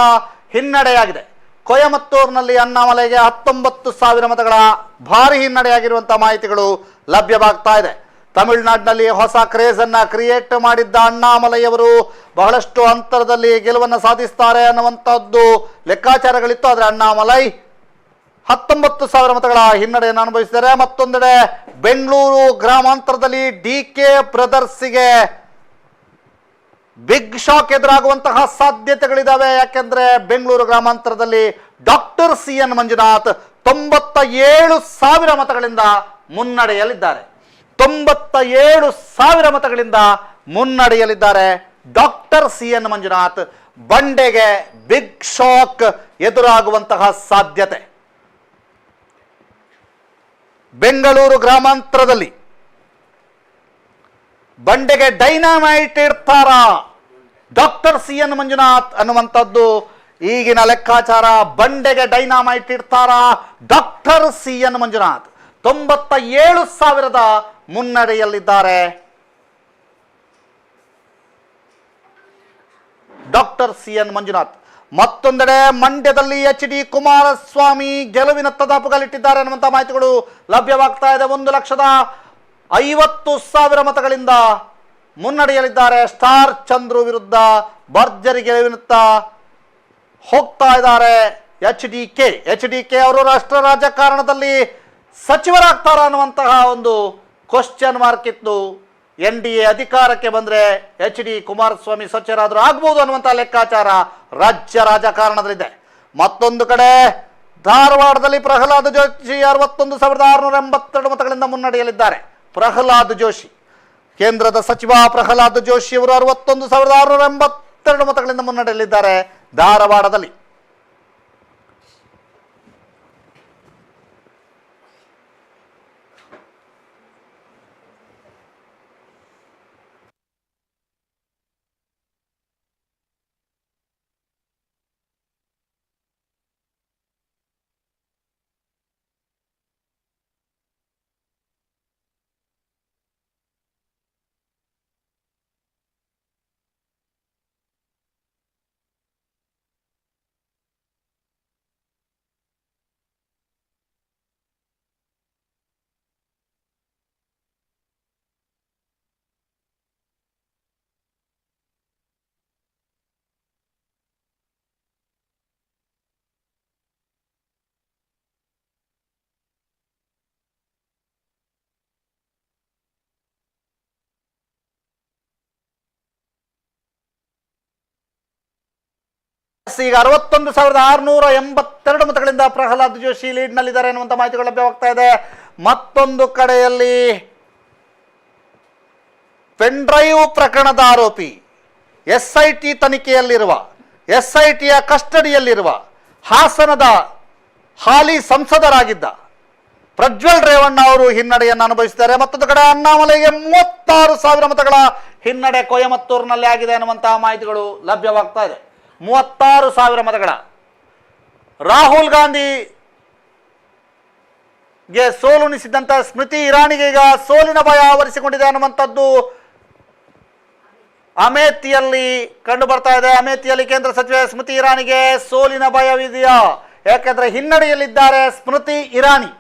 ಹಿನ್ನಡೆಯಾಗಿದೆ. ಕೊಯಮತ್ತೂರಿನಲ್ಲಿ ಅಣ್ಣಾಮಲೈಗೆ 19,000 ಮತಗಳ ಭಾರಿ ಹಿನ್ನಡೆಯಾಗಿರುವಂಥ ಮಾಹಿತಿಗಳು ಲಭ್ಯವಾಗ್ತಾ ಇದೆ. ತಮಿಳುನಾಡಿನಲ್ಲಿ ಹೊಸ ಕ್ರೇಜ್ ಅನ್ನ ಕ್ರಿಯೇಟ್ ಮಾಡಿದ್ದ ಅಣ್ಣಾಮಲೈಯವರು ಬಹಳಷ್ಟು ಅಂತರದಲ್ಲಿ ಗೆಲುವನ್ನು ಸಾಧಿಸ್ತಾರೆ ಅನ್ನುವಂಥದ್ದು ಲೆಕ್ಕಾಚಾರಗಳಿತ್ತು. ಆದರೆ ಅಣ್ಣಾಮಲೈ 19,000 ಮತಗಳ ಹಿನ್ನಡೆಯನ್ನು ಅನುಭವಿಸಿದ್ದಾರೆ. ಮತ್ತೊಂದೆಡೆ ಬೆಂಗಳೂರು ಗ್ರಾಮಾಂತರದಲ್ಲಿ DK ಬ್ರದರ್ಸ್ಗೆ ಬಿಗ್ ಶಾಕ್ ಎದುರಾಗುವಂತಹ ಸಾಧ್ಯತೆಗಳಿದ್ದಾವೆ. ಯಾಕೆಂದ್ರೆ ಬೆಂಗಳೂರು ಗ್ರಾಮಾಂತರದಲ್ಲಿ ಡಾಕ್ಟರ್ CN ಮಂಜುನಾಥ್ 97,000 ಮತಗಳಿಂದ ಮುನ್ನಡೆಯಲಿದ್ದಾರೆ. 97,000 ಮತಗಳಿಂದ ಮುನ್ನಡೆಯಲಿದ್ದಾರೆ ಡಾಕ್ಟರ್ CN ಮಂಜುನಾಥ್. ಬಂಡೆಗೆ ಬಿಗ್ ಶಾಕ್ ಎದುರಾಗುವಂತಹ ಸಾಧ್ಯತೆ. ಬೆಂಗಳೂರು ಗ್ರಾಮಾಂತರದಲ್ಲಿ ಬಂಡೆಗೆ ಡೈನಾಮೈಟ್ ಇಡ್ತಾರ ಡಾಕ್ಟರ್ CN ಮಂಜುನಾಥ್ ಅನ್ನುವಂಥದ್ದು ಈಗಿನ ಲೆಕ್ಕಾಚಾರ. ಬಂಡೆಗೆ ಡೈನಾಮೈಟ್ ಇಡ್ತಾರ ಡಾಕ್ಟರ್ CN ಮಂಜುನಾಥ್. 97,000 ಮುನ್ನಡೆಯಲ್ಲಿದ್ದಾರೆ ಡಾಕ್ಟರ್ CN ಮಂಜುನಾಥ್. ಮತ್ತೊಂದೆಡೆ ಮಂಡ್ಯದಲ್ಲಿ HD ಕುಮಾರಸ್ವಾಮಿ ಗೆಲುವಿನ ತದಾಪುಗಲಿಟ್ಟಿದ್ದಾರೆ ಅನ್ನುವಂಥ ಮಾಹಿತಿಗಳು ಲಭ್ಯವಾಗ್ತಾ ಇದೆ. 1,50,000 ಮತಗಳಿಂದ ಮುನ್ನಡೆಯಲಿದ್ದಾರೆ. ಸ್ಟಾರ್ ಚಂದ್ರು ವಿರುದ್ಧ ಭರ್ಜರಿ ಗೆಲುವಿನತ್ತ ಹೋಗ್ತಾ ಇದ್ದಾರೆ HDK ಅವರು. ರಾಷ್ಟ್ರ ರಾಜಕಾರಣದಲ್ಲಿ ಸಚಿವರಾಗ್ತಾರ ಅನ್ನುವಂತಹ ಒಂದು ಕ್ವಶನ್ ಮಾರ್ಕ್ ಇತ್ತು. NDA ಅಧಿಕಾರಕ್ಕೆ ಬಂದರೆ HD ಕುಮಾರಸ್ವಾಮಿ ಸಚಿವರಾದರೂ ಆಗ್ಬೋದು ಅನ್ನುವಂಥ ಲೆಕ್ಕಾಚಾರ ರಾಜ್ಯ ರಾಜಕಾರಣದಲ್ಲಿದೆ. ಮತ್ತೊಂದು ಕಡೆ ಧಾರವಾಡದಲ್ಲಿ ಪ್ರಹ್ಲಾದ್ ಜೋಶಿ 61,682 ಮತಗಳಿಂದ ಮುನ್ನಡೆಯಲಿದ್ದಾರೆ. ಪ್ರಹ್ಲಾದ್ ಜೋಶಿ, ಕೇಂದ್ರದ ಸಚಿವ ಪ್ರಹ್ಲಾದ್ ಜೋಶಿ ಅವರು 61,682 ಮತಗಳಿಂದ ಮುನ್ನಡೆಯಲಿದ್ದಾರೆ ಧಾರವಾಡದಲ್ಲಿ. ಈಗ 61,682 ಮತಗಳಿಂದ ಪ್ರಹ್ಲಾದ್ ಜೋಶಿ ಲೀಡ್ನಲ್ಲಿದ್ದಾರೆ ಎನ್ನುವಂಥ ಮಾಹಿತಿಗಳು ಲಭ್ಯವಾಗ್ತಾ ಇದೆ. ಮತ್ತೊಂದು ಕಡೆಯಲ್ಲಿ ಪೆನ್ಡ್ರೈವ್ ಪ್ರಕರಣದ ಆರೋಪಿ, SIT ತನಿಖೆಯಲ್ಲಿರುವ, SITಯ ಕಸ್ಟಡಿಯಲ್ಲಿರುವ ಹಾಸನದ ಹಾಲಿ ಸಂಸದರಾಗಿದ್ದ ಪ್ರಜ್ವಲ್ ರೇವಣ್ಣ ಅವರು ಹಿನ್ನಡೆಯನ್ನು ಅನುಭವಿಸಿದ್ದಾರೆ. ಮತ್ತೊಂದು ಕಡೆ ಅಣ್ಣಾಮಲೈಗೆ 36,000 ಮತಗಳ ಹಿನ್ನಡೆ ಕೊಯಮತ್ತೂರಿನಲ್ಲಿ ಆಗಿದೆ ಅನ್ನುವಂತಹ ಮಾಹಿತಿಗಳು ಲಭ್ಯವಾಗ್ತಾ ಇದೆ. 36,000 ಮತಗಳ. ರಾಹುಲ್ ಗಾಂಧಿಗೆ ಸೋಲುಣಿಸಿದಂಥ ಸ್ಮೃತಿ ಇರಾನಿಗೆ ಈಗ ಸೋಲಿನ ಭಯ ಆವರಿಸಿಕೊಂಡಿದೆ ಅನ್ನುವಂಥದ್ದು ಅಮೇಥಿಯಲ್ಲಿ ಕಂಡು ಬರ್ತಾ ಇದೆ. ಅಮೇಥಿಯಲ್ಲಿ ಕೇಂದ್ರ ಸಚಿವೆ ಸ್ಮೃತಿ ಇರಾನಿಗೆ ಸೋಲಿನ ಭಯವಿದೆಯಾ? ಯಾಕೆಂದ್ರೆ ಹಿನ್ನಡೆಯಲ್ಲಿದ್ದಾರೆ ಸ್ಮೃತಿ ಇರಾನಿ.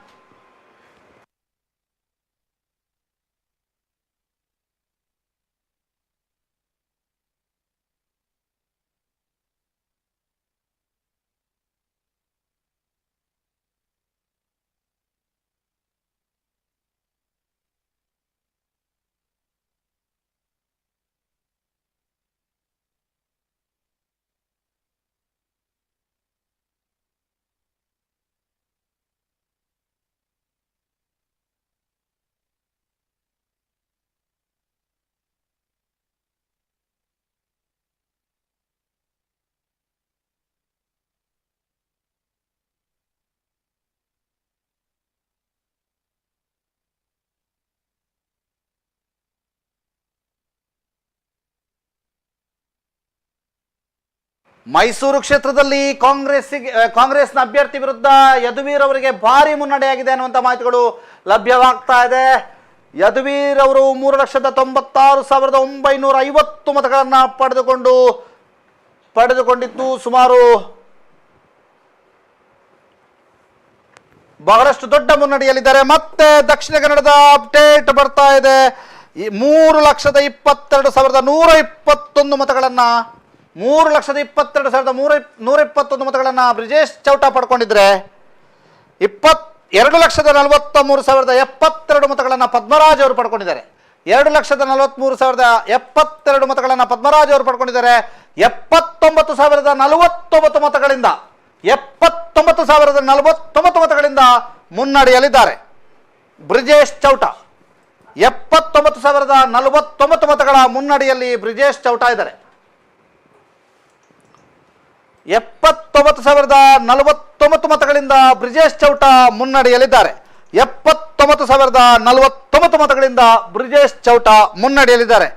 ಮೈಸೂರು ಕ್ಷೇತ್ರದಲ್ಲಿ ಕಾಂಗ್ರೆಸ್ನ ಅಭ್ಯರ್ಥಿ ವಿರುದ್ಧ ಯದುವೀರ್ ಅವರಿಗೆ ಭಾರಿ ಮುನ್ನಡೆಯಾಗಿದೆ ಅನ್ನುವಂಥ ಮಾಹಿತಿಗಳು ಲಭ್ಯವಾಗ್ತಾ ಇದೆ. ಯದುವೀರ್ ಅವರು 3,96,950 ಮತಗಳನ್ನು ಪಡೆದುಕೊಂಡಿದ್ದು ಸುಮಾರು ಬಹಳಷ್ಟು ದೊಡ್ಡ ಮುನ್ನಡೆಯಲ್ಲಿದ್ದಾರೆ. ಮತ್ತೆ ದಕ್ಷಿಣ ಕನ್ನಡದ ಅಪ್ಡೇಟ್ ಬರ್ತಾ ಇದೆ. 3,22,121 ಮತಗಳನ್ನ 3,22,121 ಮತಗಳನ್ನ ಬ್ರಿಜೇಶ್ ಚೌಟ ಪಡ್ಕೊಂಡಿದ್ರೆ 2,43,072 ಮತಗಳನ್ನ ಪದ್ಮರಾಜ್ ಅವರು ಪಡ್ಕೊಂಡಿದ್ದಾರೆ. 2,43,072 ಮತಗಳನ್ನ ಪದ್ಮರಾಜ್ ಅವರು ಪಡ್ಕೊಂಡಿದ್ದಾರೆ. 79,049 ಮತಗಳಿಂದ 79,049 ಮತಗಳಿಂದ ಮುನ್ನಡೆಯಲಿದ್ದಾರೆ ಬ್ರಿಜೇಶ್ ಚೌಟ. 79,049 ಮತಗಳ ಮುನ್ನಡೆಯಲ್ಲಿ ಬ್ರಿಜೇಶ್ ಚೌಟ ಇದ್ದಾರೆ. 79,049 ಮತಗಳಿಂದ ಬ್ರಿಜೇಶ್ ಚೌಟ ಮುನ್ನಡೆಯಲಿದ್ದಾರೆ. 79,049 ಮತಗಳಿಂದ ಬ್ರಿಜೇಶ್ ಚೌಟ ಮುನ್ನಡೆಯಲಿದ್ದಾರೆ.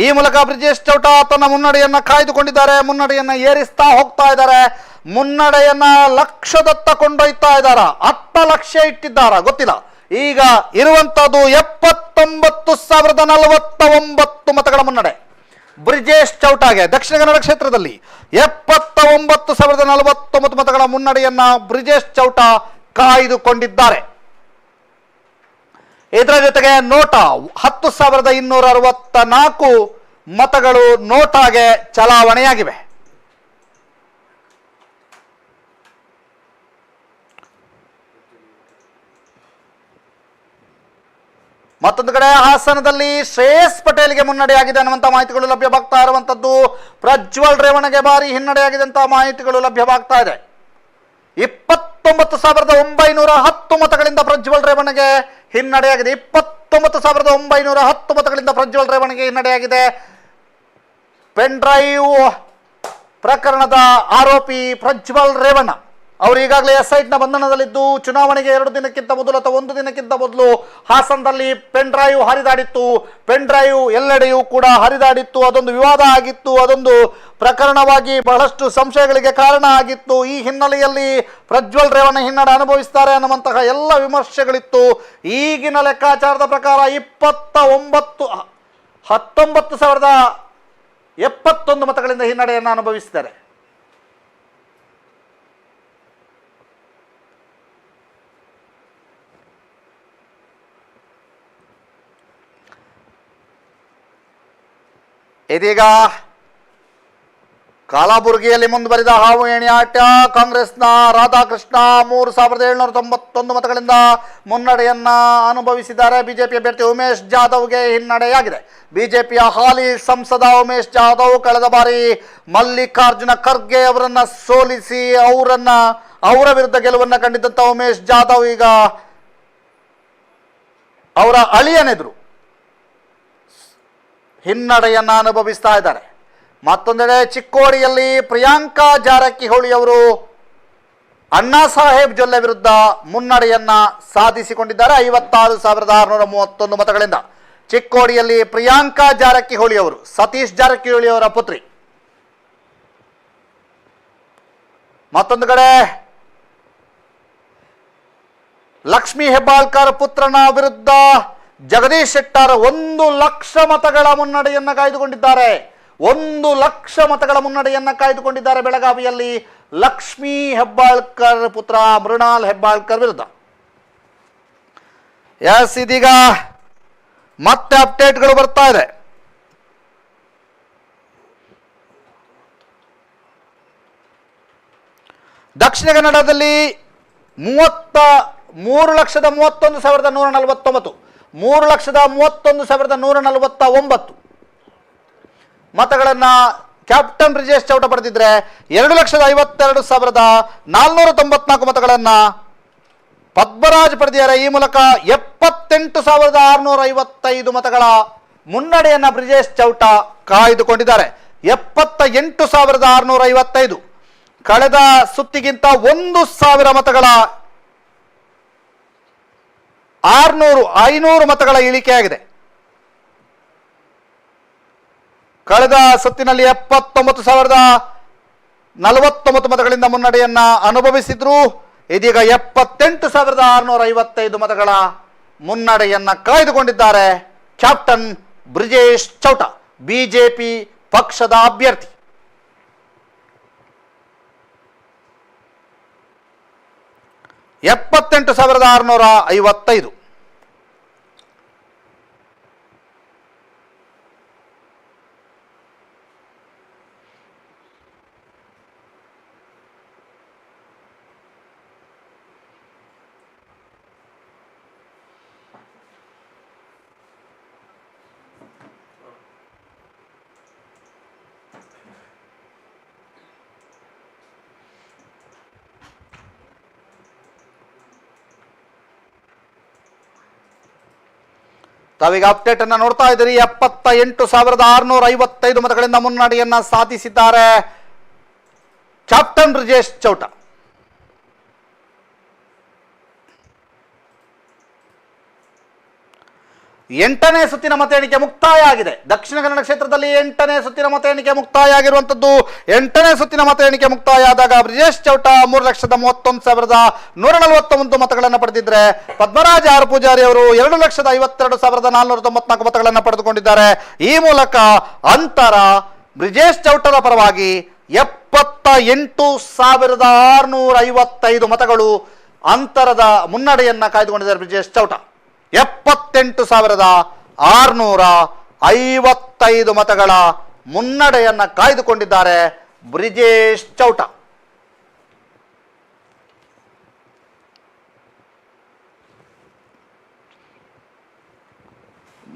ಈ ಮೂಲಕ ಬ್ರಿಜೇಶ್ ಚೌಟ ತನ್ನ ಮುನ್ನಡೆಯನ್ನ ಕಾಯ್ದುಕೊಂಡಿದ್ದಾರೆ. ಮುನ್ನಡೆಯನ್ನ ಏರಿಸ್ತಾ ಹೋಗ್ತಾ ಇದ್ದಾರೆ. ಮುನ್ನಡೆಯನ್ನ ಲಕ್ಷದತ್ತ ಕೊಂಡೊಯ್ತಾ ಇದ್ದಾರ, 10 ಲಕ್ಷ ಇಟ್ಟಿದ್ದಾರ ಗೊತ್ತಿಲ್ಲ. ಈಗ ಇರುವಂತದ್ದು 79,049 ಮತಗಳ ಮುನ್ನಡೆ ಬ್ರಿಜೇಶ್ ಚೌಟಾಗೆ. ದಕ್ಷಿಣ ಕನ್ನಡ ಕ್ಷೇತ್ರದಲ್ಲಿ 79,049 ಮತಗಳ ಮುನ್ನಡೆಯನ್ನ ಬ್ರಿಜೇಶ್ ಚೌಟ ಕಾಯ್ದುಕೊಂಡಿದ್ದಾರೆ. ಇದರ ಜೊತೆಗೆ ನೋಟಾ 10,264 ಮತಗಳು ನೋಟಾಗೆ ಚಲಾವಣೆಯಾಗಿವೆ. ಮತ್ತೊಂದು ಕಡೆ ಹಾಸನದಲ್ಲಿ ಶ್ರೇಯಸ್ ಪಟೇಲ್ಗೆ ಮುನ್ನಡೆಯಾಗಿದೆ ಅನ್ನುವಂಥ ಮಾಹಿತಿಗಳು ಲಭ್ಯವಾಗ್ತಾ ಇರುವಂತದ್ದು. ಪ್ರಜ್ವಲ್ ರೇವಣ್ಣಗೆ ಭಾರಿ ಹಿನ್ನಡೆಯಾಗಿದೆ ಅಂತ ಮಾಹಿತಿಗಳು ಲಭ್ಯವಾಗ್ತಾ ಇದೆ. 29,910 ಮತಗಳಿಂದ ಪ್ರಜ್ವಲ್ ರೇವಣ್ಣಗೆ ಹಿನ್ನಡೆಯಾಗಿದೆ. 29,910 ಮತಗಳಿಂದ ಪ್ರಜ್ವಲ್ ರೇವಣ್ಣಗೆ ಹಿನ್ನಡೆಯಾಗಿದೆ. ಪೆನ್ ಡ್ರೈವ್ ಪ್ರಕರಣದ ಆರೋಪಿ ಪ್ರಜ್ವಲ್ ರೇವಣ್ಣ ಅವರು ಈಗಾಗಲೇ SIT ಬಂಧನದಲ್ಲಿದ್ದು ಚುನಾವಣೆಗೆ 2 ದಿನಕ್ಕಿಂತ ಮೊದಲು ಅಥವಾ 1 ದಿನಕ್ಕಿಂತ ಮೊದಲು ಹಾಸನದಲ್ಲಿ ಪೆನ್ ಡ್ರೈವ್ ಹರಿದಾಡಿತ್ತು. ಪೆನ್ ಡ್ರೈವ್ ಎಲ್ಲೆಡೆಯೂ ಕೂಡ ಹರಿದಾಡಿತ್ತು. ಅದೊಂದು ವಿವಾದ ಆಗಿತ್ತು. ಅದೊಂದು ಪ್ರಕರಣವಾಗಿ ಬಹಳಷ್ಟು ಸಂಶಯಗಳಿಗೆ ಕಾರಣ ಆಗಿತ್ತು. ಈ ಹಿನ್ನೆಲೆಯಲ್ಲಿ ಪ್ರಜ್ವಲ್ ರೇವಣ್ಣ ಹಿನ್ನಡೆ ಅನುಭವಿಸ್ತಾರೆ ಅನ್ನುವಂತಹ ಎಲ್ಲ ವಿಮರ್ಶೆಗಳಿತ್ತು. ಈಗಿನ ಲೆಕ್ಕಾಚಾರದ ಪ್ರಕಾರ 19,071 ಮತಗಳಿಂದ ಹಿನ್ನಡೆಯನ್ನು ಅನುಭವಿಸಿದ್ದಾರೆ. ಇದೀಗ ಕಲಬುರಗಿಯಲ್ಲಿ ಮುಂದುವರಿದ ಹಾವು ಎಣಿಯಾಟ. ಕಾಂಗ್ರೆಸ್ನ ರಾಧಾಕೃಷ್ಣ 3,791 ಮತಗಳಿಂದ ಮುನ್ನಡೆಯನ್ನ ಅನುಭವಿಸಿದ್ದಾರೆ. ಬಿಜೆಪಿ ಅಭ್ಯರ್ಥಿ ಉಮೇಶ್ ಜಾಧವ್ಗೆ ಹಿನ್ನಡೆಯಾಗಿದೆ. ಬಿಜೆಪಿಯ ಹಾಲಿ ಸಂಸದ ಉಮೇಶ್ ಜಾಧವ್ ಕಳೆದ ಬಾರಿ ಮಲ್ಲಿಕಾರ್ಜುನ ಖರ್ಗೆ ಅವರನ್ನ ಸೋಲಿಸಿ ಅವರ ವಿರುದ್ಧ ಗೆಲುವನ್ನು ಕಂಡಿದ್ದಂಥ ಉಮೇಶ್ ಜಾಧವ್ ಈಗ ಅವರ ಅಳಿಯನೆದುರು ಹಿನ್ನಡೆಯನ್ನ ಅನುಭವಿಸ್ತಾ ಇದ್ದಾರೆ. ಮತ್ತೊಂದೆಡೆ ಚಿಕ್ಕೋಡಿಯಲ್ಲಿ ಪ್ರಿಯಾಂಕಾ ಜಾರಕಿಹೊಳಿ ಅವರು ಅಣ್ಣಾ ಸಾಹೇಬ್ ಜೊಲ್ಲೆ ವಿರುದ್ಧ ಮುನ್ನಡೆಯನ್ನ ಸಾಧಿಸಿಕೊಂಡಿದ್ದಾರೆ 56,631 ಮತಗಳಿಂದ. ಚಿಕ್ಕೋಡಿಯಲ್ಲಿ ಪ್ರಿಯಾಂಕಾ ಜಾರಕಿಹೊಳಿ ಅವರು ಸತೀಶ್ ಜಾರಕಿಹೊಳಿ ಅವರ ಪುತ್ರಿ. ಮತ್ತೊಂದು ಕಡೆ ಲಕ್ಷ್ಮೀ ಹೆಬ್ಬಾಳ್ಕರ್ ಪುತ್ರನ ವಿರುದ್ಧ ಜಗದೀಶ್ ಶೆಟ್ಟರ್ 1 ಲಕ್ಷ ಮತಗಳ ಮುನ್ನಡೆಯನ್ನ ಕಾಯ್ದುಕೊಂಡಿದ್ದಾರೆ. 1 ಲಕ್ಷ ಮತಗಳ ಮುನ್ನಡೆಯನ್ನ ಕಾಯ್ದುಕೊಂಡಿದ್ದಾರೆ ಬೆಳಗಾವಿಯಲ್ಲಿ ಲಕ್ಷ್ಮೀ ಹೆಬ್ಬಾಳ್ಕರ್ ಪುತ್ರ ಮೃಣಾಲ್ ಹೆಬ್ಬಾಳ್ಕರ್ ವಿರುದ್ಧ. ಇದೀಗ ಮತ್ತೆ ಅಪ್ಡೇಟ್ಗಳು ಬರ್ತಾ ಇದೆ. ದಕ್ಷಿಣ ಕನ್ನಡದಲ್ಲಿ 3,31,149 3,31,149 ಮತಗಳನ್ನ ಕ್ಯಾಪ್ಟನ್ ಬ್ರಿಜೇಶ್ ಚೌಟ ಪಡೆದಿದ್ರೆ 2,52,494 ಮತಗಳನ್ನ ಪದ್ಮರಾಜ್ ಪಡೆದಿದ್ದಾರೆ. ಈ ಮೂಲಕ 78,655 ಮತಗಳ ಮುನ್ನಡೆಯನ್ನ ಬ್ರಿಜೇಶ್ ಚೌಟ ಕಾಯ್ದುಕೊಂಡಿದ್ದಾರೆ. 78,655 ಕಳೆದ ಸುತ್ತಿಗಿಂತ 1,000 ಮತಗಳ 500 ಮತಗಳ ಇಳಿಕೆಯಾಗಿದೆ. ಕಳೆದ ಸುತ್ತಿನಲ್ಲಿ 49 ಮತಗಳಿಂದ ಮುನ್ನಡೆಯನ್ನ ಅನುಭವಿಸಿದ್ರು. ಇದೀಗ 78,655 ಮತಗಳ ಮುನ್ನಡೆಯನ್ನ ಕಾಯ್ದುಕೊಂಡಿದ್ದಾರೆ ಕ್ಯಾಪ್ಟನ್ ಬ್ರಿಜೇಶ್ ಚೌಟ, ಬಿಜೆಪಿ ಪಕ್ಷದ ಅಭ್ಯರ್ಥಿ. $78,655. ತಾವೀಗ ಅಪ್ಡೇಟ್ ಅನ್ನ ನೋಡ್ತಾ ಇದ್ದೀರಿ. 78,655 ಮತಗಳಿಂದ ಮುನ್ನಡೆಯನ್ನ ಸಾಧಿಸಿದ್ದಾರೆ ಕ್ಯಾಪ್ಟನ್ ಬ್ರಿಜೇಶ್ ಚೌಟ. 8ನೇ ಸುತ್ತಿನ ಮತ ಎಣಿಕೆ ಮುಕ್ತಾಯ ಆಗಿದೆ. ದಕ್ಷಿಣ ಕನ್ನಡ ಕ್ಷೇತ್ರದಲ್ಲಿ 8ನೇ ಸುತ್ತಿನ ಮತ ಎಣಿಕೆ ಮುಕ್ತಾಯ ಆಗಿರುವಂತದ್ದು. 8ನೇ ಸುತ್ತಿನ ಮತ ಎಣಿಕೆ ಮುಕ್ತಾಯ ಆದಾಗ ಬ್ರಿಜೇಶ್ ಚೌಟ 3,31,141 ಮತಗಳನ್ನು ಪಡೆದಿದ್ರೆ, ಪದ್ಮರಾಜ ಆರ್ ಪೂಜಾರಿ ಅವರು 2,52,494 ಮತಗಳನ್ನು ಪಡೆದುಕೊಂಡಿದ್ದಾರೆ. ಈ ಮೂಲಕ ಅಂತರ ಬ್ರಿಜೇಶ್ ಚೌಟರ ಪರವಾಗಿ 78,655 ಮತಗಳು ಅಂತರದ ಮುನ್ನಡೆಯನ್ನ ಕಾಯ್ದುಕೊಂಡಿದ್ದಾರೆ ಬ್ರಿಜೇಶ್ ಚೌಟ. 78,655 ಮತಗಳ ಮುನ್ನಡೆಯನ್ನ ಕಾಯ್ದುಕೊಂಡಿದ್ದಾರೆ ಬ್ರಿಜೇಶ್ ಚೌಟ.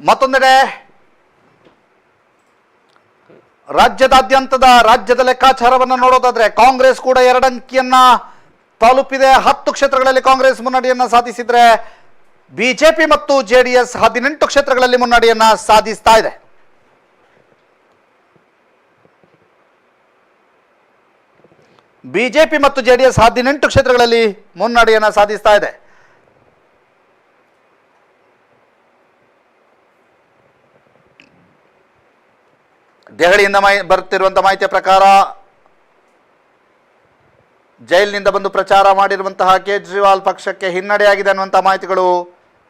ಮತ್ತೊಂದೆಡೆ ರಾಜ್ಯದ ಲೆಕ್ಕಾಚಾರವನ್ನು ನೋಡೋದಾದ್ರೆ ಕಾಂಗ್ರೆಸ್ ಕೂಡ 2 ಅಂಕಿಯನ್ನ ತಲುಪಿದೆ. 10 ಕ್ಷೇತ್ರಗಳಲ್ಲಿ ಕಾಂಗ್ರೆಸ್ ಮುನ್ನಡೆಯನ್ನ ಸಾಧಿಸಿದ್ರೆ, ಬಿಜೆಪಿ ಮತ್ತು ಜೆಡಿಎಸ್ 18 ಕ್ಷೇತ್ರಗಳಲ್ಲಿ ಮುನ್ನಡೆಯನ್ನ ಸಾಧಿಸ್ತಾ ಇದೆ. ಬಿಜೆಪಿ ಮತ್ತು ಜೆಡಿಎಸ್ 18 ಕ್ಷೇತ್ರಗಳಲ್ಲಿ ಮುನ್ನಡೆಯನ್ನ ಸಾಧಿಸ್ತಾ ಇದೆ. ದೆಹಲಿಯಿಂದ ಬರುತ್ತಿರುವಂತಹ ಮಾಹಿತಿಯ ಪ್ರಕಾರ ಜೈಲಿನಿಂದ ಬಂದು ಪ್ರಚಾರ ಮಾಡಿರುವಂತಹ ಕೇಜ್ರಿವಾಲ್ ಪಕ್ಷಕ್ಕೆ ಹಿನ್ನಡೆಯಾಗಿದೆ ಅನ್ನುವಂತಹ ಮಾಹಿತಿಗಳು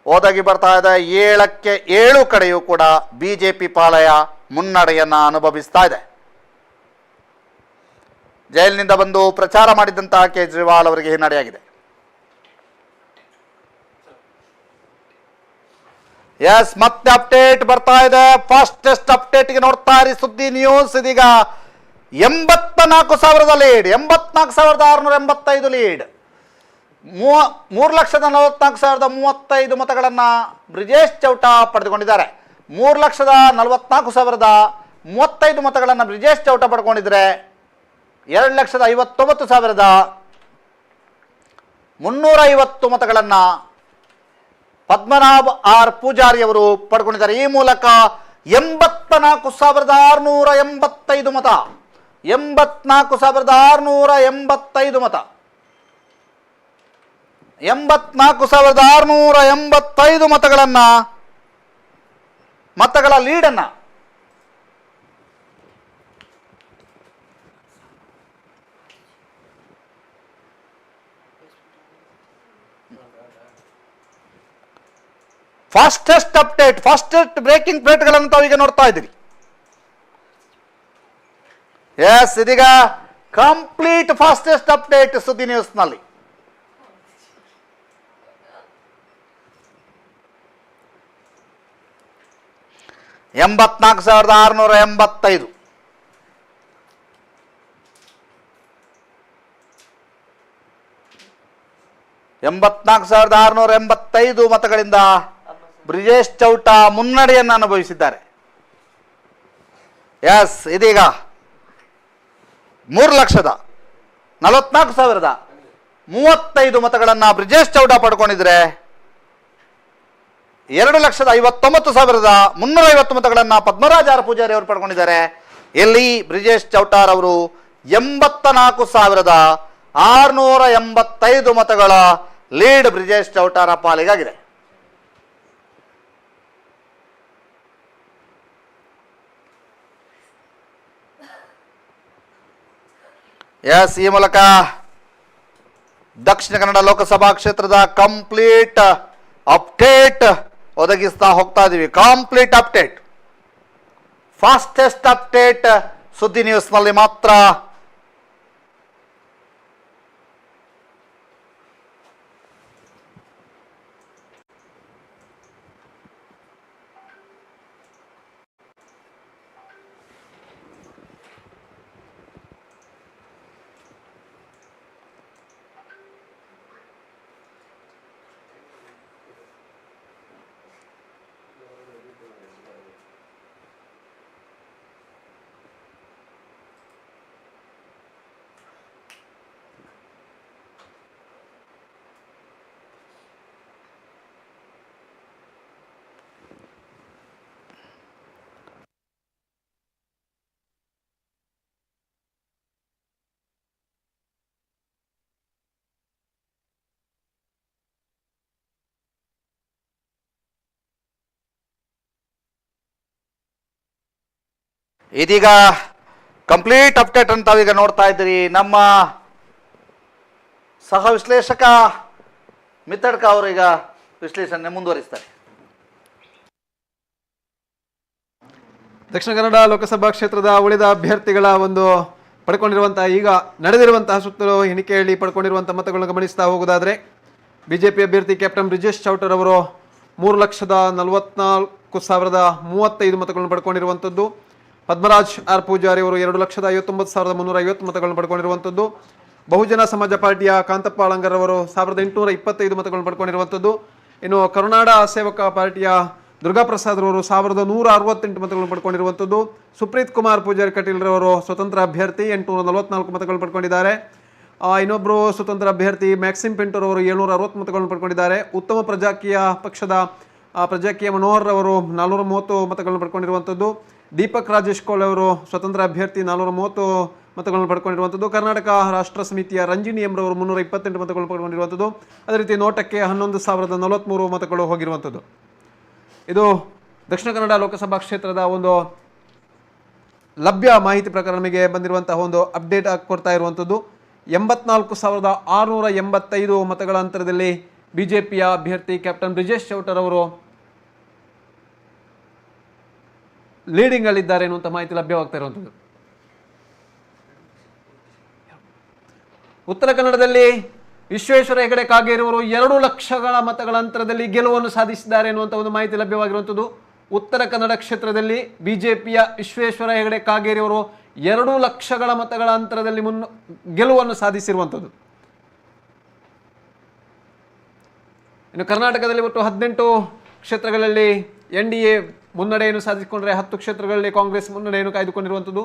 ಓದಾಗಿ ಬರ್ತಾ ಇದೆ. 7ಕ್ಕೆ 7 ಕಡೆಯೂ ಕೂಡ ಬಿಜೆಪಿ ಪಾಳಯ ಮುನ್ನಡೆಯನ್ನ ಅನುಭವಿಸ್ತಾ ಇದೆ. ಜೈಲಿನಿಂದ ಬಂದು ಪ್ರಚಾರ ಮಾಡಿದಂತಹ ಕೇಜ್ರಿವಾಲ್ ಅವರಿಗೆ ಹಿನ್ನಡೆಯಾಗಿದೆ. ಎಸ್, ಮತ್ತೆ ಅಪ್ಡೇಟ್ ಬರ್ತಾ ಇದೆ. ಫಾಸ್ಟೆಸ್ಟ್ ಅಪ್ಡೇಟ್ಗೆ ನೋಡ್ತಾ ಇರಿ ಸುದ್ದಿ ನ್ಯೂಸ್. ಇದೀಗ 84,000 ಲೀಡ್, 84,685 ಲೀಡ್, 3,44,035 ಮತಗಳನ್ನ ಬ್ರಿಜೇಶ್ ಚೌಟ ಪಡೆದುಕೊಂಡಿದ್ದಾರೆ. 3,44,035 ಮತಗಳನ್ನ ಬ್ರಿಜೇಶ್ ಚೌಟ ಪಡ್ಕೊಂಡಿದ್ರೆ, 2,59,350 ಮತಗಳನ್ನ ಪದ್ಮನಾಭ್ ಆರ್ ಪೂಜಾರಿ ಅವರು ಪಡ್ಕೊಂಡಿದ್ದಾರೆ. ಈ ಮೂಲಕ 84,685 ಮತ, 84,685 ಮತ, 84,685 ಮತಗಳ ಲೀಡನ್ನ ಫಾಸ್ಟೆಸ್ಟ್ ಅಪ್ಡೇಟ್, ಫಾಸ್ಟೆಸ್ಟ್ ಬ್ರೇಕಿಂಗ್ ಪ್ಲೇಟ್ಗಳನ್ನು ತಾವೀಗ ನೋಡ್ತಾ ಇದ್ದೀರಿ. ಎಸ್, ಇದೀಗ complete fastest update Suddi ನ್ಯೂಸ್ನಲ್ಲಿ. $84,685 $84,685 ಮತಗಳಿಂದ Brijesh Chowta ಮುನ್ನಡೆಯನ್ನು ಅನುಭವಿಸಿದ್ದಾರೆ. ಎಸ್, ಇದೀಗ 3,44,035 ಮತಗಳನ್ನ ಬ್ರಿಜೇಶ್ ಚೌಟ ಪಡ್ಕೊಂಡಿದ್ರೆ, 2,59,350 ಮತಗಳನ್ನ ಪದ್ಮರಾಜ ಆರ್ ಪೂಜಾರಿ ಅವರು ಪಡ್ಕೊಂಡಿದ್ದಾರೆ. ಇಲ್ಲಿ ಬ್ರಿಜೇಶ್ ಚೌಟಾರ್ ಅವರು 84,685 ಮತಗಳ ಲೀಡ್ ಬ್ರಿಜೇಶ್ ಚೌಟಾರ ಪಾಲಿಗಾಗಿದೆ. ಎಸ್, ಈ ಮೂಲಕ ದಕ್ಷಿಣ ಕನ್ನಡ ಲೋಕಸಭಾ ಕ್ಷೇತ್ರದ ಕಂಪ್ಲೀಟ್ ಅಪ್ಡೇಟ್ ಒದಗಿಸ್ತಾ ಹೋಗ್ತಾ ಇದೀವಿ. Complete update, fastest update Suddi ನ್ಯೂಸ್ನಲ್ಲಿ ಮಾತ್ರ. ಇದೀಗ ಕಂಪ್ಲೀಟ್ ಅಪ್ಡೇಟ್ ಅಂತ ತಾವೀಗ ನೋಡ್ತಾ ಇದ್ದೀರಿ. ನಮ್ಮ ಸಹ ವಿಶ್ಲೇಷಕ ಮಿತ್ತಡ್ಕ ಅವರು ಈಗ ವಿಶ್ಲೇಷಣೆ ಮುಂದುವರಿಸ್ತಾರೆ. ದಕ್ಷಿಣ ಕನ್ನಡ ಲೋಕಸಭಾ ಕ್ಷೇತ್ರದ ಉಳಿದ ಅಭ್ಯರ್ಥಿಗಳ ಒಂದು ಪಡ್ಕೊಂಡಿರುವಂತಹ ಈಗ ನಡೆದಿರುವಂತಹ ಸುತ್ತಲೂ ಎಣಿಕೆಯಲ್ಲಿ ಪಡ್ಕೊಂಡಿರುವಂತಹ ಮತಗಳನ್ನು ಗಮನಿಸ್ತಾ ಹೋಗೋದಾದ್ರೆ ಬಿಜೆಪಿ ಅಭ್ಯರ್ಥಿ ಕ್ಯಾಪ್ಟನ್ ಬ್ರಿಜೇಶ್ ಚೌಟರ್ ಅವರು 3,44,035 ಮತಗಳನ್ನು ಪಡ್ಕೊಂಡಿರುವಂಥದ್ದು. ಪದ್ಮರಾಜ್ ಆರ್ ಪೂಜಾರಿ ಅವರು 2,59,350 ಮತಗಳನ್ನು ಪಡ್ಕೊಂಡಿರುವಂಥದ್ದು. ಬಹುಜನ ಸಮಾಜ ಪಾರ್ಟಿಯ ಕಾಂತಪ್ಪ ಅಳಂಗರ್ ಅವರು 1,825 ಮತಗಳನ್ನು ಪಡ್ಕೊಂಡಿರುವಂಥದ್ದು. ಇನ್ನು ಕರುನಾಡ ಸೇವಕ ಪಾರ್ಟಿಯ ದುರ್ಗಾಪ್ರಸಾದ್ ಅವರು 1,168 ಮತಗಳನ್ನು ಪಡ್ಕೊಂಡಿರುವಂಥದ್ದು. ಸುಪ್ರೀತ್ ಕುಮಾರ್ ಪೂಜಾರಿ ಕಟೀಲ್ ರವರು ಸ್ವತಂತ್ರ ಅಭ್ಯರ್ಥಿ 844 ಮತಗಳನ್ನು ಪಡ್ಕೊಂಡಿದ್ದಾರೆ. ಇನ್ನೊಬ್ಬರು ಸ್ವತಂತ್ರ ಅಭ್ಯರ್ಥಿ ಮ್ಯಾಕ್ಸಿಮ್ ಪೆಂಟೂರ್ ಅವರು 760 ಮತಗಳನ್ನು ಪಡ್ಕೊಂಡಿದ್ದಾರೆ. ಉತ್ತಮ ಪ್ರಜಾಕೀಯ ಪಕ್ಷದ ಪ್ರಜಾಕೀಯ ಮನೋಹರ್ ಅವರು 430 ಮತಗಳನ್ನು ಪಡ್ಕೊಂಡಿರುವಂಥದ್ದು. ದೀಪಕ್ ರಾಜೇಶ್ ಕೋಲ್ ಅವರು ಸ್ವತಂತ್ರ ಅಭ್ಯರ್ಥಿ 430 ಮತಗಳನ್ನು ಪಡ್ಕೊಂಡಿರುವಂಥದ್ದು. ಕರ್ನಾಟಕ ರಾಷ್ಟ್ರ ಸಮಿತಿಯ ರಂಜಿನಿ ಎಂಬ್ರವರು 328 ಮತಗಳನ್ನು ಪಡ್ಕೊಂಡಿರುವಂಥದ್ದು. ಅದೇ ರೀತಿ ನೋಟಕ್ಕೆ 11,043 ಮತಗಳು ಹೋಗಿರುವಂಥದ್ದು. ಇದು ದಕ್ಷಿಣ ಕನ್ನಡ ಲೋಕಸಭಾ ಕ್ಷೇತ್ರದ ಒಂದು ಲಭ್ಯ ಮಾಹಿತಿ ಪ್ರಕಾರ ನಮಗೆ ಬಂದಿರುವಂತಹ ಒಂದು ಅಪ್ಡೇಟ್ ಆಗಿ ಕೊಡ್ತಾ ಇರುವಂಥದ್ದು. 84,685 ಮತಗಳ ಅಂತರದಲ್ಲಿ ಬಿಜೆಪಿಯ ಅಭ್ಯರ್ಥಿ ಕ್ಯಾಪ್ಟನ್ ಬ್ರಿಜೇಶ್ ಚೌಟರ್ ಅವರು ಲೀಡಿಂಗ್ ಅಲ್ಲಿದ್ದಾರೆ ಎನ್ನುವಂಥ ಮಾಹಿತಿ ಲಭ್ಯವಾಗ್ತಾ ಇರುವಂಥದ್ದು. ಉತ್ತರ ಕನ್ನಡದಲ್ಲಿ ವಿಶ್ವೇಶ್ವರ ಹೆಗಡೆ ಕಾಗೇರಿಯವರು 2 ಲಕ್ಷಗಳ ಮತಗಳ ಅಂತರದಲ್ಲಿ ಗೆಲುವನ್ನು ಸಾಧಿಸಿದ್ದಾರೆ ಎನ್ನುವಂಥ ಒಂದು ಮಾಹಿತಿ ಲಭ್ಯವಾಗಿರುವಂಥದ್ದು. ಉತ್ತರ ಕನ್ನಡ ಕ್ಷೇತ್ರದಲ್ಲಿ ಬಿಜೆಪಿಯ ವಿಶ್ವೇಶ್ವರ ಹೆಗಡೆ ಕಾಗೇರಿಯವರು 2 ಲಕ್ಷಗಳ ಮತಗಳ ಅಂತರದಲ್ಲಿ ಗೆಲುವನ್ನು ಸಾಧಿಸಿರುವಂಥದ್ದು. ಇನ್ನು ಕರ್ನಾಟಕದಲ್ಲಿ ಒಟ್ಟು 18 ಕ್ಷೇತ್ರಗಳಲ್ಲಿ NDA ಮುನ್ನಡೆಯನ್ನು ಸಾಧಿಸಿಕೊಂಡ್ರೆ 10 ಕ್ಷೇತ್ರಗಳಲ್ಲಿ ಕಾಂಗ್ರೆಸ್ ಮುನ್ನಡೆಯನ್ನು ಕಾಯ್ದುಕೊಂಡಿರುವಂಥದ್ದು.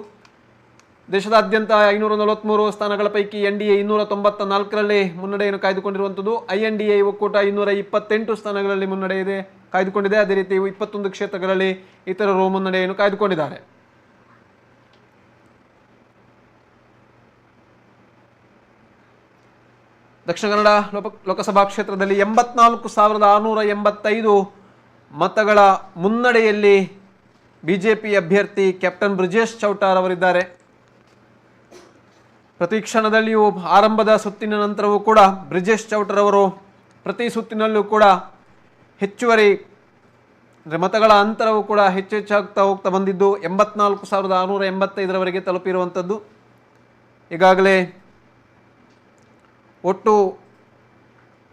ದೇಶದಾದ್ಯಂತ 543 ಸ್ಥಾನಗಳ ಪೈಕಿ NDA 294ರಲ್ಲಿ ಮುನ್ನಡೆಯನ್ನು ಕಾಯ್ದುಕೊಂಡಿರುವಂಥದ್ದು. INDA ಒಕ್ಕೂಟ 228 ಸ್ಥಾನಗಳಲ್ಲಿ ಮುನ್ನಡೆ ಕಾಯ್ದುಕೊಂಡಿದೆ. ಅದೇ ರೀತಿ 21 ಕ್ಷೇತ್ರಗಳಲ್ಲಿ ಇತರರು ಮುನ್ನಡೆಯನ್ನು ಕಾಯ್ದುಕೊಂಡಿದ್ದಾರೆ. ದಕ್ಷಿಣ ಕನ್ನಡ ಲೋಕಸಭಾ ಕ್ಷೇತ್ರದಲ್ಲಿ 84,685 ಮತಗಳ ಮುನ್ನಡೆಯಲ್ಲಿ ಬಿಜೆಪಿ ಅಭ್ಯರ್ಥಿ ಕ್ಯಾಪ್ಟನ್ ಬ್ರಿಜೇಶ್ ಚೌಟಾರ್ ಅವರಿದ್ದಾರೆ. ಪ್ರತಿ ಕ್ಷಣದಲ್ಲಿಯೂ ಆರಂಭದ ಸುತ್ತಿನ ನಂತರವೂ ಕೂಡ ಬ್ರಿಜೇಶ್ ಚೌಟರ್ ಅವರು ಪ್ರತಿ ಸುತ್ತಿನಲ್ಲೂ ಕೂಡ ಹೆಚ್ಚುವರಿ ಮತಗಳ ಅಂತರವೂ ಕೂಡ ಹೆಚ್ಚಾಗ್ತಾ ಹೋಗ್ತಾ ಬಂದಿದ್ದು 84,685ರವರೆಗೆ ತಲುಪಿರುವಂಥದ್ದು. ಈಗಾಗಲೇ ಒಟ್ಟು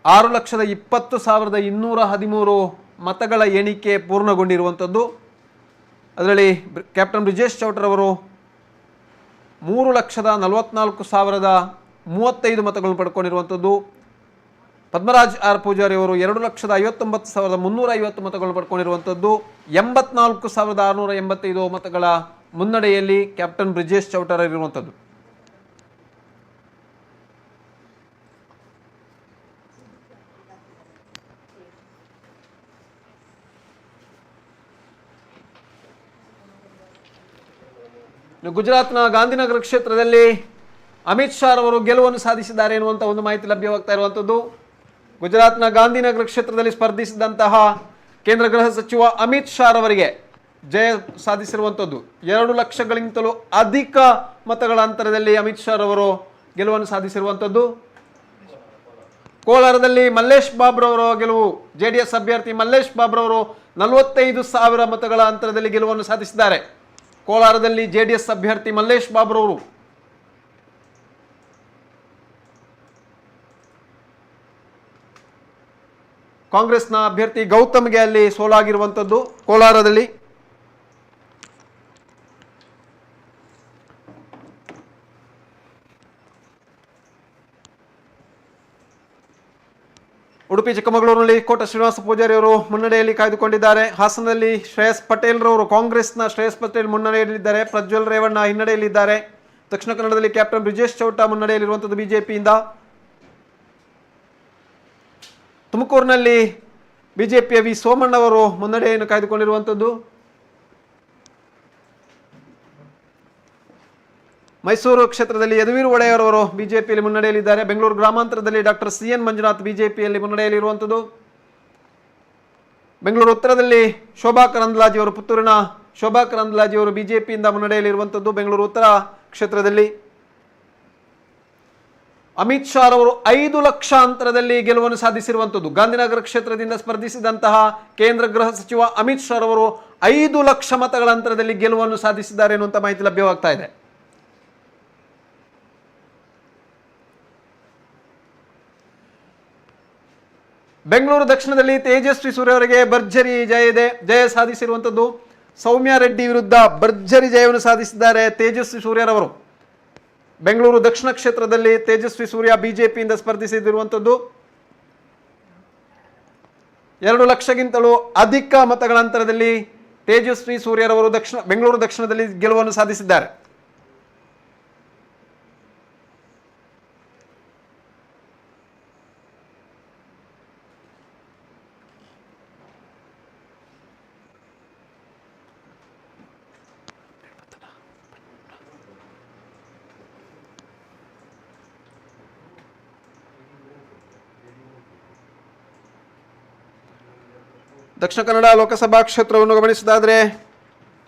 6,20,213 ಮತಗಳ ಎಣಿಕೆ ಪೂರ್ಣಗೊಂಡಿರುವಂಥದ್ದು. ಅದರಲ್ಲಿ ಕ್ಯಾಪ್ಟನ್ ಬ್ರಿಜೇಶ್ ಚೌಟರ್ ಅವರು 3,44,035 ಮತಗಳನ್ನು ಪಡ್ಕೊಂಡಿರುವಂಥದ್ದು. ಪದ್ಮರಾಜ್ ಆರ್ ಪೂಜಾರಿ ಅವರು 2,59,350 ಮತಗಳನ್ನು ಪಡ್ಕೊಂಡಿರುವಂಥದ್ದು. 84,685 ಮತಗಳ ಮುನ್ನಡೆಯಲ್ಲಿ ಕ್ಯಾಪ್ಟನ್ ಬ್ರಿಜೇಶ್ ಚೌಟರ್ ಇರುವಂಥದ್ದು. ಗುಜರಾತ್ನ ಗಾಂಧಿನಗರ ಕ್ಷೇತ್ರದಲ್ಲಿ ಅಮಿತ್ ಶಾ ಅವರು ಗೆಲುವನ್ನು ಸಾಧಿಸಿದ್ದಾರೆ ಎನ್ನುವಂಥ ಒಂದು ಮಾಹಿತಿ ಲಭ್ಯವಾಗ್ತಾ ಇರುವಂಥದ್ದು. ಗುಜರಾತ್ನ ಗಾಂಧಿನಗರ ಕ್ಷೇತ್ರದಲ್ಲಿ ಸ್ಪರ್ಧಿಸಿದಂತಹ ಕೇಂದ್ರ ಗೃಹ ಸಚಿವ ಅಮಿತ್ ಶಾ ಅವರಿಗೆ ಜಯ ಸಾಧಿಸಿರುವಂಥದ್ದು. 2 ಲಕ್ಷಗಳಿಗಿಂತಲೂ ಅಧಿಕ ಮತಗಳ ಅಂತರದಲ್ಲಿ ಅಮಿತ್ ಶಾ ಅವರು ಗೆಲುವನ್ನು ಸಾಧಿಸಿರುವಂಥದ್ದು. ಕೋಲಾರದಲ್ಲಿ ಮಲ್ಲೇಶ್ ಬಾಬ್ರವರ ಗೆಲುವು. ಜೆಡಿಎಸ್ ಅಭ್ಯರ್ಥಿ ಮಲ್ಲೇಶ್ ಬಾಬ್ರವರು 45,000 ಮತಗಳ ಅಂತರದಲ್ಲಿ ಗೆಲುವನ್ನು ಸಾಧಿಸಿದ್ದಾರೆ. ಕೋಲಾರದಲ್ಲಿ ಜೆಡಿಎಸ್ ಅಭ್ಯರ್ಥಿ ಮಲ್ಲೇಶ್ ಬಾಬ್ರವರು. ಕಾಂಗ್ರೆಸ್ನ ಅಭ್ಯರ್ಥಿ ಗೌತಮ್ಗೆ ಅಲ್ಲಿ ಸೋಲಾಗಿರುವಂಥದ್ದು ಕೋಲಾರದಲ್ಲಿ. ಉಡುಪಿ ಚಿಕ್ಕಮಗಳೂರಿನಲ್ಲಿ ಕೋಟ ಶ್ರೀನಿವಾಸ ಪೂಜಾರಿ ಅವರು ಮುನ್ನಡೆಯಲ್ಲಿ ಕಾಯ್ದುಕೊಂಡಿದ್ದಾರೆ. ಹಾಸನದಲ್ಲಿ ಶ್ರೇಯಸ್ ಪಟೇಲ್ ರವರು, ಕಾಂಗ್ರೆಸ್ನ ಶ್ರೇಯಸ್ ಪಟೇಲ್ ಮುನ್ನಡೆಯಲ್ಲಿದ್ದಾರೆ. ಪ್ರಜ್ವಲ್ ರೇವಣ್ಣ ಹಿನ್ನಡೆಯಲ್ಲಿದ್ದಾರೆ. ದಕ್ಷಿಣ ಕನ್ನಡದಲ್ಲಿ ಕ್ಯಾಪ್ಟನ್ ಬ್ರಿಜೇಶ್ ಚೌಟ ಮುನ್ನಡೆಯಲ್ಲಿರುವಂಥದ್ದು ಬಿಜೆಪಿಯಿಂದ. ತುಮಕೂರಿನಲ್ಲಿ ಬಿಜೆಪಿಯ ವಿ ಸೋಮಣ್ಣ ಅವರು ಮುನ್ನಡೆಯನ್ನು ಕಾಯ್ದುಕೊಂಡಿರುವಂಥದ್ದು. ಮೈಸೂರು ಕ್ಷೇತ್ರದಲ್ಲಿ ಯದುವೀರ್ ಒಡೆಯರ್ ಅವರು ಬಿಜೆಪಿಯಲ್ಲಿ ಮುನ್ನಡೆಯಲ್ಲಿದ್ದಾರೆ. ಬೆಂಗಳೂರು ಗ್ರಾಮಾಂತರದಲ್ಲಿ ಡಾಕ್ಟರ್ CN ಮಂಜುನಾಥ್ ಬಿಜೆಪಿಯಲ್ಲಿ ಮುನ್ನಡೆಯಲ್ಲಿರುವಂಥದ್ದು. ಬೆಂಗಳೂರು ಉತ್ತರದಲ್ಲಿ ಶೋಭಾ ಕರಂದ್ಲಾಜೆ ಅವರು, ಪುತ್ತೂರಿನ ಶೋಭಾ ಕರಂದ್ಲಾಜೆ ಅವರು ಬಿಜೆಪಿಯಿಂದ ಮುನ್ನಡೆಯಲ್ಲಿರುವಂಥದ್ದು. ಬೆಂಗಳೂರು ಉತ್ತರ ಕ್ಷೇತ್ರದಲ್ಲಿ ಅಮಿತ್ ಶಾ ಅವರು 5 ಲಕ್ಷ ಅಂತರದಲ್ಲಿ ಗೆಲುವನ್ನು ಸಾಧಿಸಿರುವಂಥದ್ದು. ಗಾಂಧಿನಗರ ಕ್ಷೇತ್ರದಿಂದ ಸ್ಪರ್ಧಿಸಿದಂತಹ ಕೇಂದ್ರ ಗೃಹ ಸಚಿವ ಅಮಿತ್ ಶಾ ಅವರು 5 ಲಕ್ಷ ಮತಗಳ ಅಂತರದಲ್ಲಿ ಗೆಲುವನ್ನು ಸಾಧಿಸಿದ್ದಾರೆ ಎನ್ನುವಂಥ ಮಾಹಿತಿ ಲಭ್ಯವಾಗ್ತಾ ಇದೆ. ಬೆಂಗಳೂರು ದಕ್ಷಿಣದಲ್ಲಿ ತೇಜಸ್ವಿ ಸೂರ್ಯ ಅವರಿಗೆ ಭರ್ಜರಿ ಜಯ ಸಾಧಿಸಿರುವಂಥದ್ದು. ಸೌಮ್ಯ ರೆಡ್ಡಿ ವಿರುದ್ಧ ಭರ್ಜರಿ ಜಯವನ್ನು ಸಾಧಿಸಿದ್ದಾರೆ ತೇಜಸ್ವಿ ಸೂರ್ಯರವರು. ಬೆಂಗಳೂರು ದಕ್ಷಿಣ ಕ್ಷೇತ್ರದಲ್ಲಿ ತೇಜಸ್ವಿ ಸೂರ್ಯ ಬಿಜೆಪಿಯಿಂದ ಸ್ಪರ್ಧಿಸಿರುವಂಥದ್ದು. 2 ಲಕ್ಷಗಿಂತಲೂ ಅಧಿಕ ಮತಗಳ ಅಂತರದಲ್ಲಿ ತೇಜಸ್ವಿ ಸೂರ್ಯರವರು ಬೆಂಗಳೂರು ದಕ್ಷಿಣದಲ್ಲಿ ಗೆಲುವನ್ನು ಸಾಧಿಸಿದ್ದಾರೆ. ದಕ್ಷಿಣ ಕನ್ನಡ ಲೋಕಸಭಾ ಕ್ಷೇತ್ರವನ್ನು ಗಮನಿಸಿದಾದರೆ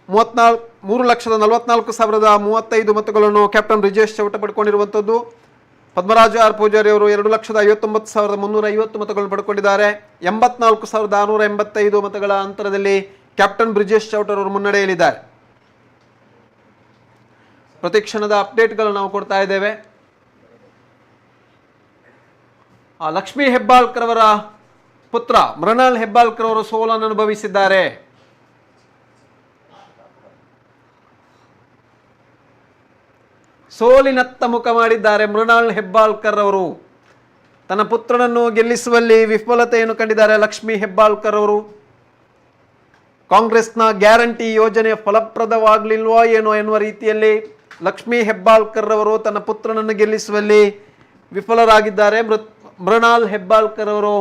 3,44,035 ಮತಗಳನ್ನು ಕ್ಯಾಪ್ಟನ್ ಬ್ರಿಜೇಶ್ ಚೌಟ ಪಡ್ಕೊಂಡಿರುವಂಥದ್ದು. ಪದ್ಮರಾಜ ಆರ್ ಪೂಜಾರಿ ಅವರು 2,59,350 ಮತಗಳನ್ನು ಪಡ್ಕೊಂಡಿದ್ದಾರೆ. 84,685 ಮತಗಳ ಅಂತರದಲ್ಲಿ ಕ್ಯಾಪ್ಟನ್ ಬ್ರಿಜೇಶ್ ಚೌಟರ್ ಅವರು ಮುನ್ನಡೆಯಲ್ಲಿದ್ದಾರೆ. ಪ್ರತಿಕ್ಷಣದ ಅಪ್ಡೇಟ್ಗಳು ನಾವು ಕೊಡ್ತಾ ಇದ್ದೇವೆ. ಲಕ್ಷ್ಮೀ ಹೆಬ್ಬಾಳ್ಕರ್ ಅವರ ಪುತ್ರ ಮೃಣಾಲ್ ಹೆಬ್ಬಾಳ್ಕರ್ ಅವರು ಸೋಲನ್ನು ಅನುಭವಿಸಿದ್ದಾರೆ. ಸೋಲಿನತ್ತ ಮುಖ ಮಾಡಿದ್ದಾರೆ ಮೃಣಾಲ್ ಹೆಬ್ಬಾಳ್ಕರ್ ಅವರು. ತನ್ನ ಪುತ್ರನನ್ನು ಗೆಲ್ಲಿಸುವಲ್ಲಿ ವಿಫಲತೆಯನ್ನು ಕಂಡಿದ್ದಾರೆ ಲಕ್ಷ್ಮೀ ಹೆಬ್ಬಾಳ್ಕರ್ ಅವರು. ಕಾಂಗ್ರೆಸ್ನ ಗ್ಯಾರಂಟಿ ಯೋಜನೆ ಫಲಪ್ರದವಾಗಲಿಲ್ವೋ ಏನೋ ಎನ್ನುವ ರೀತಿಯಲ್ಲಿ ಲಕ್ಷ್ಮೀ ಹೆಬ್ಬಾಳ್ಕರ್ ಅವರು ತನ್ನ ಪುತ್ರನನ್ನು ಗೆಲ್ಲಿಸುವಲ್ಲಿ ವಿಫಲರಾಗಿದ್ದಾರೆ. ಮೃಣಾಲ್ ಹೆಬ್ಬಾಳ್ಕರ್ ಅವರು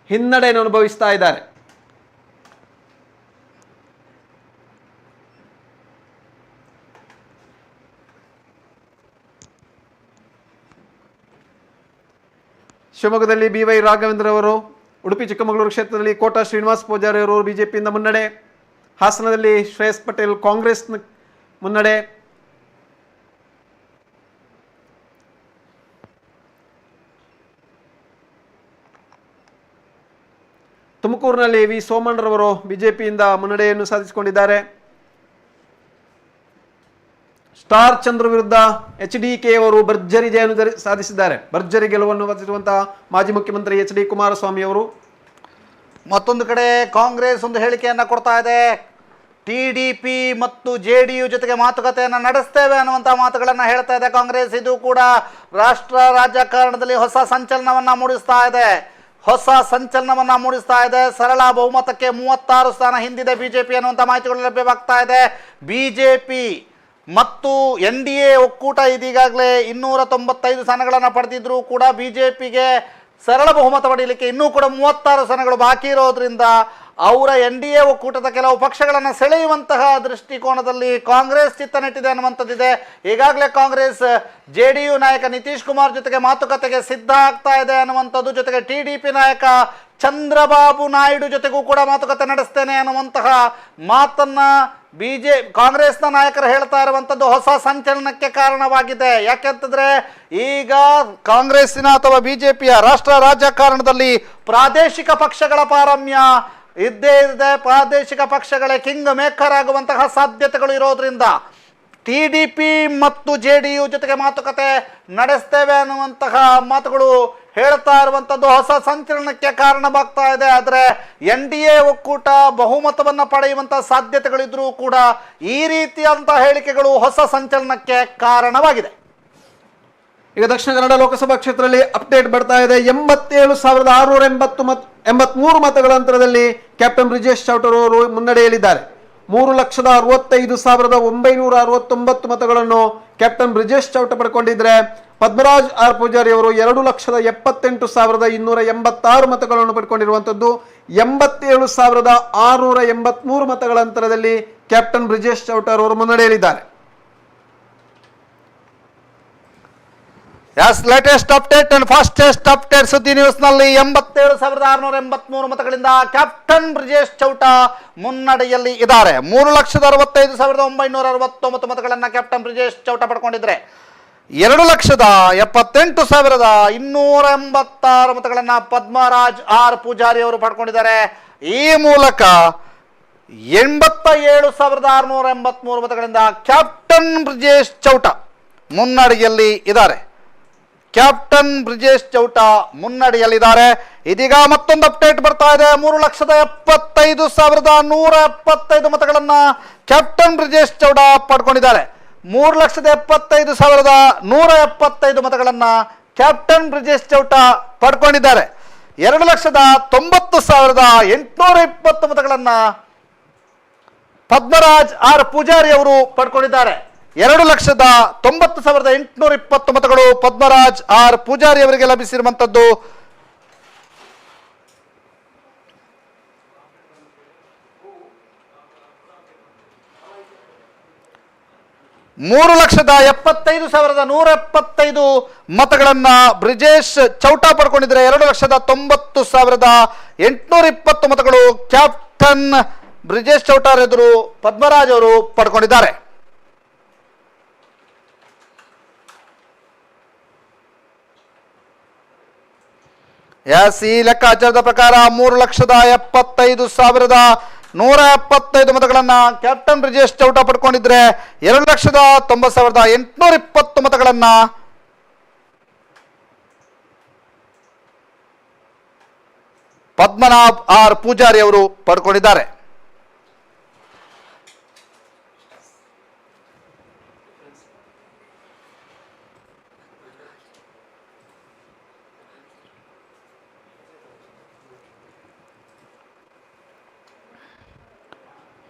ಹಿನ್ನಡೆಯನ್ನು ಅನುಭವಿಸ್ತಾ ಇದ್ದಾರೆ. ಶಿವಮೊಗ್ಗದಲ್ಲಿ BY ರಾಘವೇಂದ್ರ ಅವರು, ಉಡುಪಿ ಚಿಕ್ಕಮಗಳೂರು ಕ್ಷೇತ್ರದಲ್ಲಿ ಕೋಟ ಶ್ರೀನಿವಾಸ ಪೂಜಾರಿ ಅವರು ಬಿಜೆಪಿಯಿಂದ ಮುನ್ನಡೆ. ಹಾಸನದಲ್ಲಿ ಶ್ರೇಯಸ್ ಪಟೇಲ್ ಕಾಂಗ್ರೆಸ್ ಮುನ್ನಡೆ. ತುಮಕೂರಿನಲ್ಲಿ ವಿ ಸೋಮಣ್ಣರವರು ಬಿಜೆಪಿಯಿಂದ ಮುನ್ನಡೆಯನ್ನು ಸಾಧಿಸಿಕೊಂಡಿದ್ದಾರೆ. ಸ್ಟಾರ್ ಚಂದ್ರ ವಿರುದ್ಧ HDK ಅವರು ಭರ್ಜರಿ ಜಯವನ್ನು ಸಾಧಿಸಿದ್ದಾರೆ. ಭರ್ಜರಿ ಗೆಲುವನ್ನು ಸಾಧಿಸಿರುವಂತಹ ಮಾಜಿ ಮುಖ್ಯಮಂತ್ರಿ HD ಕುಮಾರಸ್ವಾಮಿ ಅವರು. ಮತ್ತೊಂದು ಕಡೆ ಕಾಂಗ್ರೆಸ್ ಒಂದು ಹೇಳಿಕೆಯನ್ನು ಕೊಡ್ತಾ ಇದೆ. TDP ಮತ್ತು JDU ಜೊತೆಗೆ ಮಾತುಕತೆಯನ್ನು ನಡೆಸ್ತೇವೆ ಅನ್ನುವಂಥ ಮಾತುಗಳನ್ನು ಹೇಳ್ತಾ ಇದೆ ಕಾಂಗ್ರೆಸ್. ಇದು ಕೂಡ ರಾಷ್ಟ್ರ ರಾಜಕಾರಣದಲ್ಲಿ ಹೊಸ ಸಂಚಲನವನ್ನು ಮೂಡಿಸ್ತಾ ಇದೆ. ಸರಳ ಬಹುಮತಕ್ಕೆ 36 ಸ್ಥಾನ ಹಿಂದಿದೆ ಬಿಜೆಪಿ ಅನ್ನುವಂಥ ಮಾಹಿತಿಗಳು ಲಭ್ಯವಾಗ್ತಾ ಇದೆ. ಬಿಜೆಪಿ ಮತ್ತು NDA ಒಕ್ಕೂಟ ಇದೀಗಾಗಲೇ 295 ಸ್ಥಾನಗಳನ್ನು ಪಡೆದಿದ್ರೂ ಕೂಡ ಬಿಜೆಪಿಗೆ ಸರಳ ಬಹುಮತ ಪಡೆಯಲಿಕ್ಕೆ ಇನ್ನೂ ಕೂಡ 36 ಸ್ಥಾನಗಳು ಬಾಕಿ ಇರೋದ್ರಿಂದ ಅವರ NDA ಒಕ್ಕೂಟದ ಕೆಲವು ಪಕ್ಷಗಳನ್ನು ಸೆಳೆಯುವಂತಹ ದೃಷ್ಟಿಕೋನದಲ್ಲಿ ಕಾಂಗ್ರೆಸ್ ಚಿತ್ತ ನೆಟ್ಟಿದೆ ಅನ್ನುವಂಥದ್ದಿದೆ. ಈಗಾಗಲೇ ಕಾಂಗ್ರೆಸ್ JDU ನಾಯಕ ನಿತೀಶ್ ಕುಮಾರ್ ಜೊತೆಗೆ ಮಾತುಕತೆಗೆ ಸಿದ್ಧ ಆಗ್ತಾ ಇದೆ ಅನ್ನುವಂಥದ್ದು. ಜೊತೆಗೆ TDP ನಾಯಕ ಚಂದ್ರಬಾಬು ನಾಯ್ಡು ಜೊತೆಗೂ ಕೂಡ ಮಾತುಕತೆ ನಡೆಸ್ತೇನೆ ಅನ್ನುವಂತಹ ಮಾತನ್ನ ಕಾಂಗ್ರೆಸ್ನ ನಾಯಕರು ಹೇಳ್ತಾ ಇರುವಂಥದ್ದು ಹೊಸ ಸಂಚಲನಕ್ಕೆ ಕಾರಣವಾಗಿದೆ. ಯಾಕೆಂತಂದ್ರೆ ಈಗ ಕಾಂಗ್ರೆಸ್ಸಿನ ಅಥವಾ ಬಿಜೆಪಿಯ ರಾಷ್ಟ್ರ ರಾಜಕಾರಣದಲ್ಲಿ ಪ್ರಾದೇಶಿಕ ಪಕ್ಷಗಳ ಪಾರಮ್ಯ ಇದ್ದೇ ಇದೆ. ಪ್ರಾದೇಶಿಕ ಪಕ್ಷಗಳೇ ಕಿಂಗ್ ಮೇಕರ್ ಆಗುವಂತಹ ಸಾಧ್ಯತೆಗಳು ಇರೋದ್ರಿಂದ TDP ಮತ್ತು JDU ಜೊತೆಗೆ ಮಾತುಕತೆ ನಡೆಸ್ತೇವೆ ಅನ್ನುವಂತಹ ಮಾತುಗಳು ಹೇಳ್ತಾ ಇರುವಂಥದ್ದು ಹೊಸ ಸಂಚಲನಕ್ಕೆ ಕಾರಣವಾಗ್ತಾ ಇದೆ. ಆದರೆ NDA ಒಕ್ಕೂಟ ಬಹುಮತವನ್ನು ಪಡೆಯುವಂತಹ ಸಾಧ್ಯತೆಗಳಿದ್ರೂ ಕೂಡ ಈ ರೀತಿಯಾದಂತಹ ಹೇಳಿಕೆಗಳು ಹೊಸ ಸಂಚಲನಕ್ಕೆ ಕಾರಣವಾಗಿದೆ. ಈಗ ದಕ್ಷಿಣ ಕನ್ನಡ ಲೋಕಸಭಾ ಕ್ಷೇತ್ರದಲ್ಲಿ ಅಪ್ಡೇಟ್ ಬರ್ತಾ ಇದೆ. 87,683 ಮತಗಳ ಅಂತರದಲ್ಲಿ ಕ್ಯಾಪ್ಟನ್ ಬ್ರಿಜೇಶ್ ಚೌಟರ್ ಅವರು ಮುನ್ನಡೆಯಲಿದ್ದಾರೆ. 3,65,969 ಮತಗಳನ್ನು ಕ್ಯಾಪ್ಟನ್ ಬ್ರಿಜೇಶ್ ಚೌಟ ಪಡ್ಕೊಂಡಿದ್ರೆ ಪದ್ಮರಾಜ್ ಆರ್ ಪೂಜಾರಿ ಅವರು 2,78,286 ಮತಗಳನ್ನು ಪಡ್ಕೊಂಡಿರುವಂತದ್ದು. 87,683 ಮತಗಳ ಅಂತರದಲ್ಲಿ ಕ್ಯಾಪ್ಟನ್ ಬ್ರಿಜೇಶ್ ಚೌಟರ್ ಅವರು ಮುನ್ನಡೆಯಲಿದ್ದಾರೆ. Latest update and fastest update Suddi news ನಲ್ಲಿ 87,683 ಮತಗಳಿಂದ ಕ್ಯಾಪ್ಟನ್ ಬ್ರಿಜೇಶ್ ಚೌಟ ಮುನ್ನಡೆಯಲ್ಲಿ ಇದ್ದಾರೆ. 3,65,969 ಮತಗಳನ್ನ ಕ್ಯಾಪ್ಟನ್ ಬ್ರಿಜೇಶ್ ಚೌಟ ಪಡ್ಕೊಂಡಿದ್ರೆ 2,78,286 ಮತಗಳನ್ನ ಪದ್ಮರಾಜ್ ಆರ್ ಪೂಜಾರಿ ಅವರು ಪಡ್ಕೊಂಡಿದ್ದಾರೆ. ಈ ಮೂಲಕ 87,683 ಮತಗಳಿಂದ ಕ್ಯಾಪ್ಟನ್ ಬ್ರಿಜೇಶ್ ಚೌಟ ಮುನ್ನಡೆಯಲ್ಲಿ ಇದ್ದಾರೆ. ಕ್ಯಾಪ್ಟನ್ ಬ್ರಿಜೇಶ್ ಚೌಟ ಮುನ್ನಡೆಯಲ್ಲಿದ್ದಾರೆ. ಇದೀಗ ಮತ್ತೊಂದು ಅಪ್ಡೇಟ್ ಬರ್ತಾ ಇದೆ. 3,75,175 ಮತಗಳನ್ನ ಕ್ಯಾಪ್ಟನ್ ಬ್ರಿಜೇಶ್ ಚೌಟ ಪಡ್ಕೊಂಡಿದ್ದಾರೆ. 3,75,175 ಮತಗಳನ್ನ ಕ್ಯಾಪ್ಟನ್ ಬ್ರಿಜೇಶ್ ಚೌಟ ಪಡ್ಕೊಂಡಿದ್ದಾರೆ. 2,90,820 ಮತಗಳನ್ನ ಪದ್ಮರಾಜ್ ಆರ್ ಪೂಜಾರಿ ಅವರು ಪಡ್ಕೊಂಡಿದ್ದಾರೆ. 2,90,820 ಮತಗಳು ಪದ್ಮರಾಜ್ ಆರ್ ಪೂಜಾರಿ ಅವರಿಗೆ ಲಭಿಸಿರುವಂತದ್ದು. ಮೂರು 3,75,175 ಮತಗಳನ್ನ ಬ್ರಿಜೇಶ್ ಚೌಟ ಪಡ್ಕೊಂಡಿದ್ರೆ 2,90,820 ಮತಗಳು ಕ್ಯಾಪ್ಟನ್ ಬ್ರಿಜೇಶ್ ಚೌಟಾರ್ ಎದುರು ಪದ್ಮರಾಜ್ ಅವರು ಪಡ್ಕೊಂಡಿದ್ದಾರೆ. ಈ ಲೆಕ್ಕಾಚಾರದ ಪ್ರಕಾರ 3,75,175 ಮತಗಳನ್ನ ಕ್ಯಾಪ್ಟನ್ ಬ್ರಿಜೇಶ್ ಚೌಟ ಪಡ್ಕೊಂಡಿದ್ರೆ 2,90,820 ಮತಗಳನ್ನ ಪದ್ಮನಾಭ್ ಆರ್ ಪೂಜಾರಿ ಅವರು ಪಡ್ಕೊಂಡಿದ್ದಾರೆ.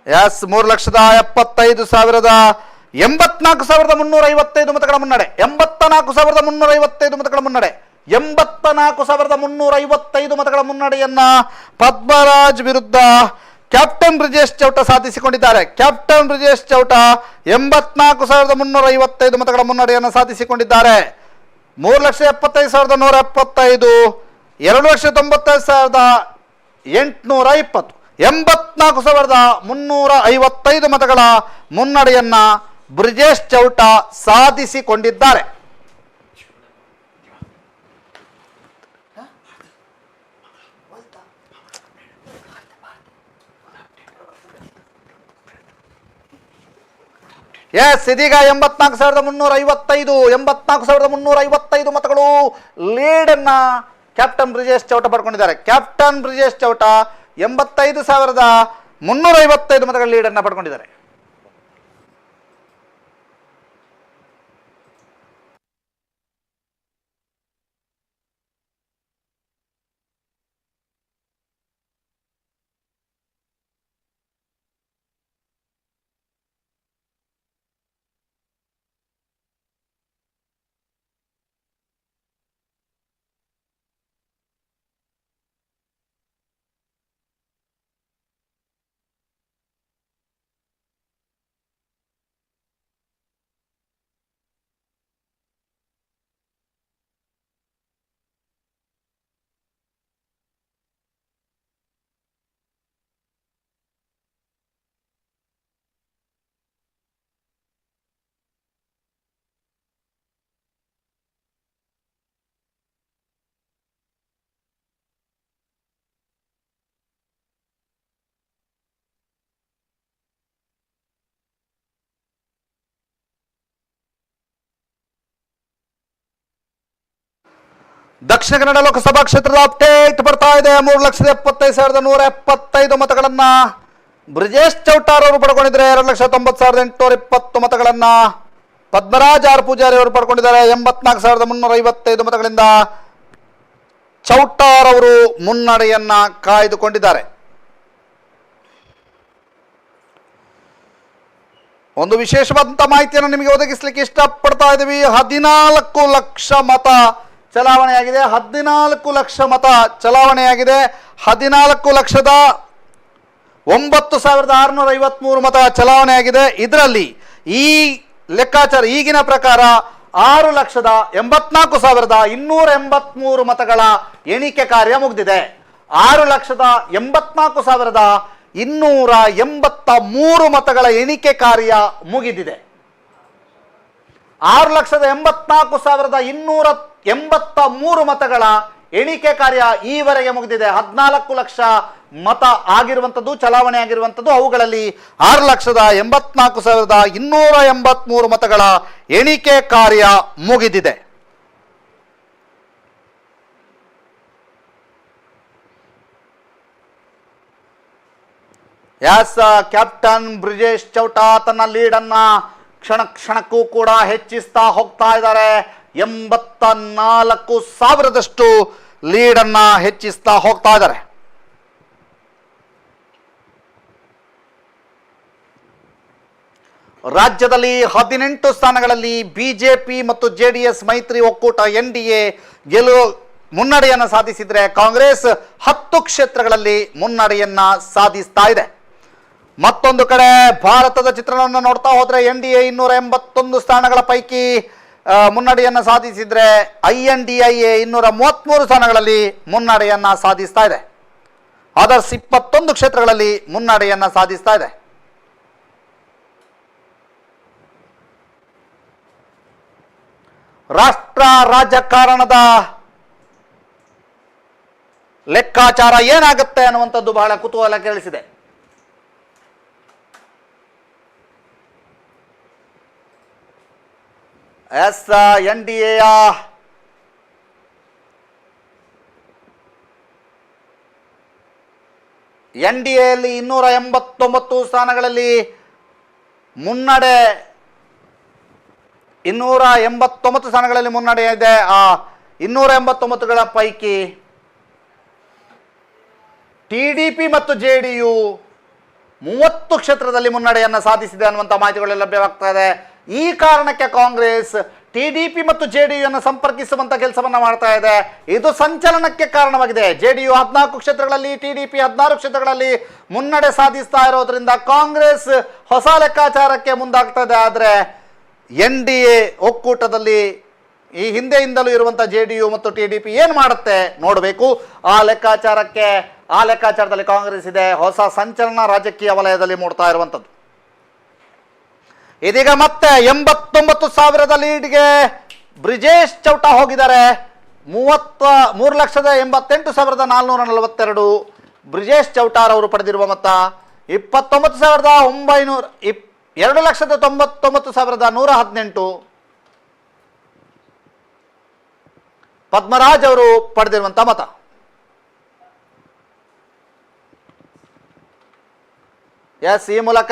ಎಸ್ 3,75,355 ಮತಗಳ ಮುನ್ನಡೆ. 84,355 ಮತಗಳ ಮುನ್ನಡೆ. 84,355 ಮತಗಳ ಮುನ್ನಡೆಯನ್ನ ಪದ್ಮರಾಜ್ ವಿರುದ್ಧ ಕ್ಯಾಪ್ಟನ್ ಬ್ರಿಜೇಶ್ ಚೌಟ ಸಾಧಿಸಿಕೊಂಡಿದ್ದಾರೆ. ಕ್ಯಾಪ್ಟನ್ ಬ್ರಿಜೇಶ್ ಚೌಟ 84,355 ಮತಗಳ ಮುನ್ನಡೆಯನ್ನು ಸಾಧಿಸಿಕೊಂಡಿದ್ದಾರೆ. 3,75,175, 2,95,820, 84,355 ಮತಗಳ ಮುನ್ನಡೆಯನ್ನ ಬ್ರಿಜೇಶ್ ಚೌಟ ಸಾಧಿಸಿಕೊಂಡಿದ್ದಾರೆ. ಎಸ್ ಇದೀಗ 84,355 ಮತಗಳು ಲೀಡನ್ನ ಕ್ಯಾಪ್ಟನ್ ಬ್ರಿಜೇಶ್ ಚೌಟ ಪಡ್ಕೊಂಡಿದ್ದಾರೆ. ಕ್ಯಾಪ್ಟನ್ ಬ್ರಿಜೇಶ್ ಚೌಟ 85,355 ಮತಗಳ ಲೀಡನ್ನ ಪಡ್ಕೊಂಡಿದ್ದಾರೆ. ದಕ್ಷಿಣ ಕನ್ನಡ ಲೋಕಸಭಾ ಕ್ಷೇತ್ರದ ಅಪ್ಡೇಟ್ ಬರ್ತಾ ಇದೆ. 3,75,175 ಮತಗಳನ್ನ ಬ್ರಿಜೇಶ್ ಚೌಟಾರ್ ಅವರು ಪಡ್ಕೊಂಡಿದ್ದಾರೆ. 2,90,820 ಮತಗಳನ್ನ ಪದ್ಮರಾಜ್ ಆರ್ ಪೂಜಾರಿ ಅವರು ಪಡ್ಕೊಂಡಿದ್ದಾರೆ. 84,355 ಮತಗಳಿಂದ ಚೌಟಾರ್ ಅವರು ಮುನ್ನಡೆಯನ್ನ ಕಾಯ್ದುಕೊಂಡಿದ್ದಾರೆ. ಒಂದು ವಿಶೇಷವಾದಂಥ ಮಾಹಿತಿಯನ್ನು ನಿಮಗೆ ಒದಗಿಸಲಿಕ್ಕೆ ಇಷ್ಟಪಡ್ತಾ ಇದ್ದೀವಿ. 14 ಲಕ್ಷ ಮತ ಚಲಾವಣೆಯಾಗಿದೆ. 14 ಲಕ್ಷ ಮತ ಚಲಾವಣೆಯಾಗಿದೆ. 14,09,653 ಮತ ಚಲಾವಣೆಯಾಗಿದೆ. ಇದರಲ್ಲಿ ಈ ಲೆಕ್ಕಾಚಾರ ಈಗಿನ ಪ್ರಕಾರ 6,84,283 ಮತಗಳ ಎಣಿಕೆ ಕಾರ್ಯ ಮುಗಿದಿದೆ. 6,84,283 ಮತಗಳ ಎಣಿಕೆ ಕಾರ್ಯ ಮುಗಿದಿದೆ. 6,84,283 ಮತಗಳ ಎಣಿಕೆ ಕಾರ್ಯ ಈವರೆಗೆ ಮುಗಿದಿದೆ. 14 ಲಕ್ಷ ಮತ ಆಗಿರುವಂಥದ್ದು, ಚಲಾವಣೆ ಆಗಿರುವಂಥದ್ದು. ಅವುಗಳಲ್ಲಿ 6,84,283 ಮತಗಳ ಎಣಿಕೆ ಕಾರ್ಯ ಮುಗಿದಿದೆ. ಕ್ಯಾಪ್ಟನ್ ಬ್ರಿಜೇಶ್ ಚೌಟಾ ತನ್ನ ಲೀಡನ್ನ ಕ್ಷಣ ಕ್ಷಣಕ್ಕೂ ಕೂಡ ಹೆಚ್ಚಿಸ್ತಾ ಹೋಗ್ತಾ ಇದ್ದಾರೆ. 84,000 ಲೀಡನ್ನ ಹೆಚ್ಚಿಸ್ತಾ ಹೋಗ್ತಾ ಇದ್ದಾರೆ. ರಾಜ್ಯದಲ್ಲಿ 18 ಸ್ಥಾನಗಳಲ್ಲಿ ಬಿಜೆಪಿ ಮತ್ತು ಜೆಡಿಎಸ್ ಮೈತ್ರಿ ಒಕ್ಕೂಟ NDA ಮುನ್ನಡೆಯನ್ನು ಸಾಧಿಸಿದರೆ, ಕಾಂಗ್ರೆಸ್ 10 ಕ್ಷೇತ್ರಗಳಲ್ಲಿ ಮುನ್ನಡೆಯನ್ನ ಸಾಧಿಸ್ತಾ ಇದೆ. ಮತ್ತೊಂದು ಕಡೆ ಭಾರತದ ಚಿತ್ರಣವನ್ನು ನೋಡ್ತಾ ಹೋದ್ರೆ NDA 281 ಸ್ಥಾನಗಳ ಪೈಕಿ ಮುನ್ನಡೆಯನ್ನ ಸಾಧಿಸಿದ್ರೆ, INDIA 233 ಸ್ಥಾನಗಳಲ್ಲಿ ಮುನ್ನಡೆಯನ್ನ ಸಾಧಿಸ್ತಾ ಇದೆ. ಅದರ್ಸ್ 21 ಕ್ಷೇತ್ರಗಳಲ್ಲಿ ಮುನ್ನಡೆಯನ್ನ ಸಾಧಿಸ್ತಾ ಇದೆ. ರಾಷ್ಟ್ರ ರಾಜಕಾರಣದ ಲೆಕ್ಕಾಚಾರ ಏನಾಗುತ್ತೆ ಅನ್ನುವಂಥದ್ದು ಬಹಳ ಕುತೂಹಲ ಕೇಳಿಸಿದೆ. NDAಯ NDAಯಲ್ಲಿ 289 ಸ್ಥಾನಗಳಲ್ಲಿ ಮುನ್ನಡೆ, 289 ಸ್ಥಾನಗಳಲ್ಲಿ ಮುನ್ನಡೆ ಇದೆ. ಆ 289ಗಳ ಪೈಕಿ TDP ಮತ್ತು JDU 30 ಕ್ಷೇತ್ರದಲ್ಲಿ ಮುನ್ನಡೆಯನ್ನು ಸಾಧಿಸಿದೆ ಅನ್ನುವಂಥ ಮಾಹಿತಿಗಳು ಲಭ್ಯವಾಗ್ತಾ ಇದೆ. ಈ ಕಾರಣಕ್ಕೆ ಕಾಂಗ್ರೆಸ್ TDP ಮತ್ತು JDU ಅನ್ನು ಸಂಪರ್ಕಿಸುವಂತ ಕೆಲಸವನ್ನ ಮಾಡ್ತಾ ಇದೆ. ಇದು ಸಂಚಲನಕ್ಕೆ ಕಾರಣವಾಗಿದೆ. JDU 14 ಕ್ಷೇತ್ರಗಳಲ್ಲಿ, TDP 16 ಕ್ಷೇತ್ರಗಳಲ್ಲಿ ಮುನ್ನಡೆ ಸಾಧಿಸ್ತಾ ಇರೋದ್ರಿಂದ ಕಾಂಗ್ರೆಸ್ ಹೊಸ ಲೆಕ್ಕಾಚಾರಕ್ಕೆ ಮುಂದಾಗ್ತಾ ಇದೆ. ಆದರೆ NDA ಒಕ್ಕೂಟದಲ್ಲಿ ಈ ಹಿಂದೆಯಿಂದಲೂ ಇರುವಂಥ JDU ಮತ್ತು TDP ಏನು ಮಾಡುತ್ತೆ ನೋಡಬೇಕು. ಆ ಲೆಕ್ಕಾಚಾರದಲ್ಲಿ ಕಾಂಗ್ರೆಸ್ ಇದೆ. ಹೊಸ ಸಂಚಲನ ರಾಜಕೀಯ ವಲಯದಲ್ಲಿ ಮೂಡ್ತಾ ಇರುವಂಥದ್ದು. ಇದೀಗ ಮತ್ತೆ 89,000 ಲೀಡ್ಗೆ ಬ್ರಿಜೇಶ್ ಚೌಟಾ ಹೋಗಿದ್ದಾರೆ. 3,88,442 ಬ್ರಿಜೇಶ್ ಚೌಟಾರ್ ಅವರು ಪಡೆದಿರುವ ಮತ. 2,99,118 ಪದ್ಮರಾಜ್ ಅವರು ಪಡೆದಿರುವಂಥ ಮತ. ಈ ಮೂಲಕ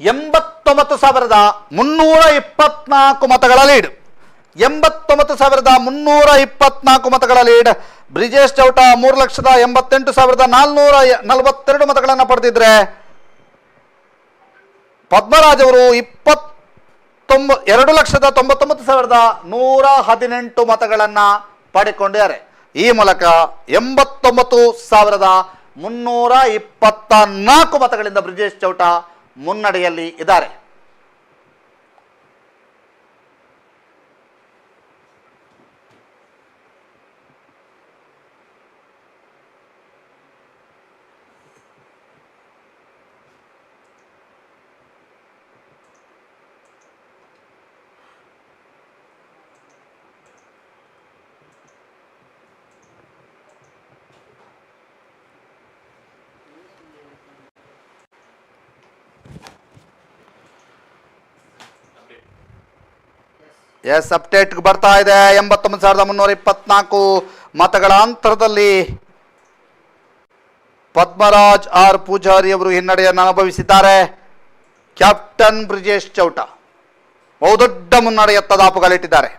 89,324 ಮತಗಳ ಲೀಡ್. 89,324 ಮತಗಳ ಲೀಡ್. ಬ್ರಿಜೇಶ್ ಚೌಟಾ 3,88,442 ಮತಗಳನ್ನು ಪಡೆದಿದ್ರೆ, ಪದ್ಮರಾಜ್ ಅವರು 2,99,118 ಮತಗಳನ್ನು ಪಡೆಕೊಂಡಿದ್ದಾರೆ. ಈ ಮೂಲಕ 89,324 ಮತಗಳಿಂದ ಬ್ರಿಜೇಶ್ ಚೌಟಾ ಮುನ್ನಡೆಯಲ್ಲಿ ಇದ್ದಾರೆ. ಎಸ್, ಅಪ್ಡೇಟ್ ಬರ್ತಾ ಇದೆ. 89,324 ಮತಗಳ ಅಂತರದಲ್ಲಿ ಪದ್ಮರಾಜ್ ಆರ್ ಪೂಜಾರಿ ಅವರು ಹಿನ್ನಡೆಯನ್ನು ಅನುಭವಿಸಿದ್ದಾರೆ. ಕ್ಯಾಪ್ಟನ್ ಬ್ರಿಜೇಶ್ ಚೌಟ ಬಹುದೊಡ್ಡ ಮುನ್ನಡೆಯತ್ತ ದಾಪುಗಾಲಿಟ್ಟಿದ್ದಾರೆ.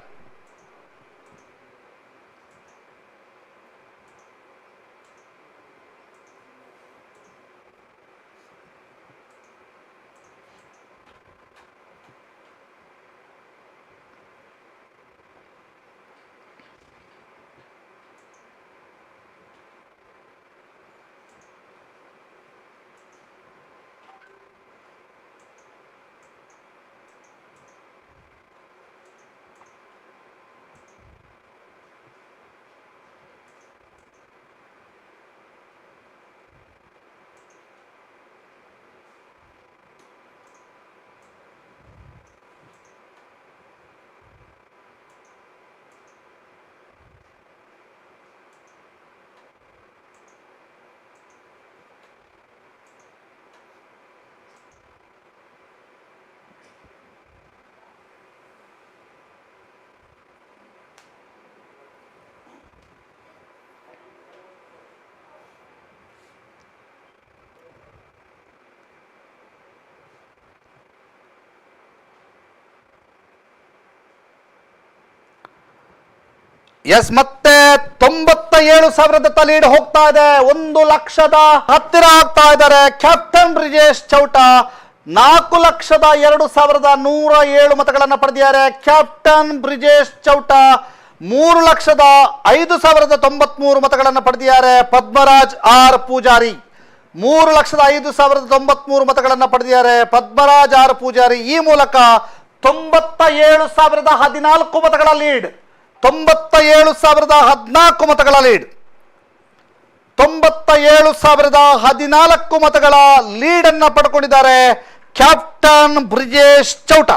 ಎಸ್, ಮತ್ತೆ 97,000 ಲೀಡ್ ಹೋಗ್ತಾ ಇದೆ. 1,00,000 ಹತ್ತಿರ ಆಗ್ತಾ ಇದ್ದಾರೆ. ಕ್ಯಾಪ್ಟನ್ ಬ್ರಿಜೇಶ್ ಚೌಟ 4,02,107 ಮತಗಳನ್ನು ಪಡೆದಿದ್ದಾರೆ. ಕ್ಯಾಪ್ಟನ್ ಬ್ರಿಜೇಶ್ ಚೌಟ 3,05,093 ಮತಗಳನ್ನು ಪಡೆದಿದ್ದಾರೆ. ಪದ್ಮರಾಜ್ ಆರ್ ಪೂಜಾರಿ 3,05,093 ಮತಗಳನ್ನು ಪಡೆದಿದ್ದಾರೆ. ಪದ್ಮರಾಜ್ ಆರ್ ಪೂಜಾರಿ ಈ ಮೂಲಕ 97,014 ಮತಗಳ ಲೀಡ್, 97,014 ಮತಗಳ ಲೀಡ್, 97,014 ಮತಗಳ ಲೀಡ್ ಅನ್ನ ಪಡ್ಕೊಂಡಿದ್ದಾರೆ ಕ್ಯಾಪ್ಟನ್ ಬ್ರಿಜೇಶ್ ಚೌಟ.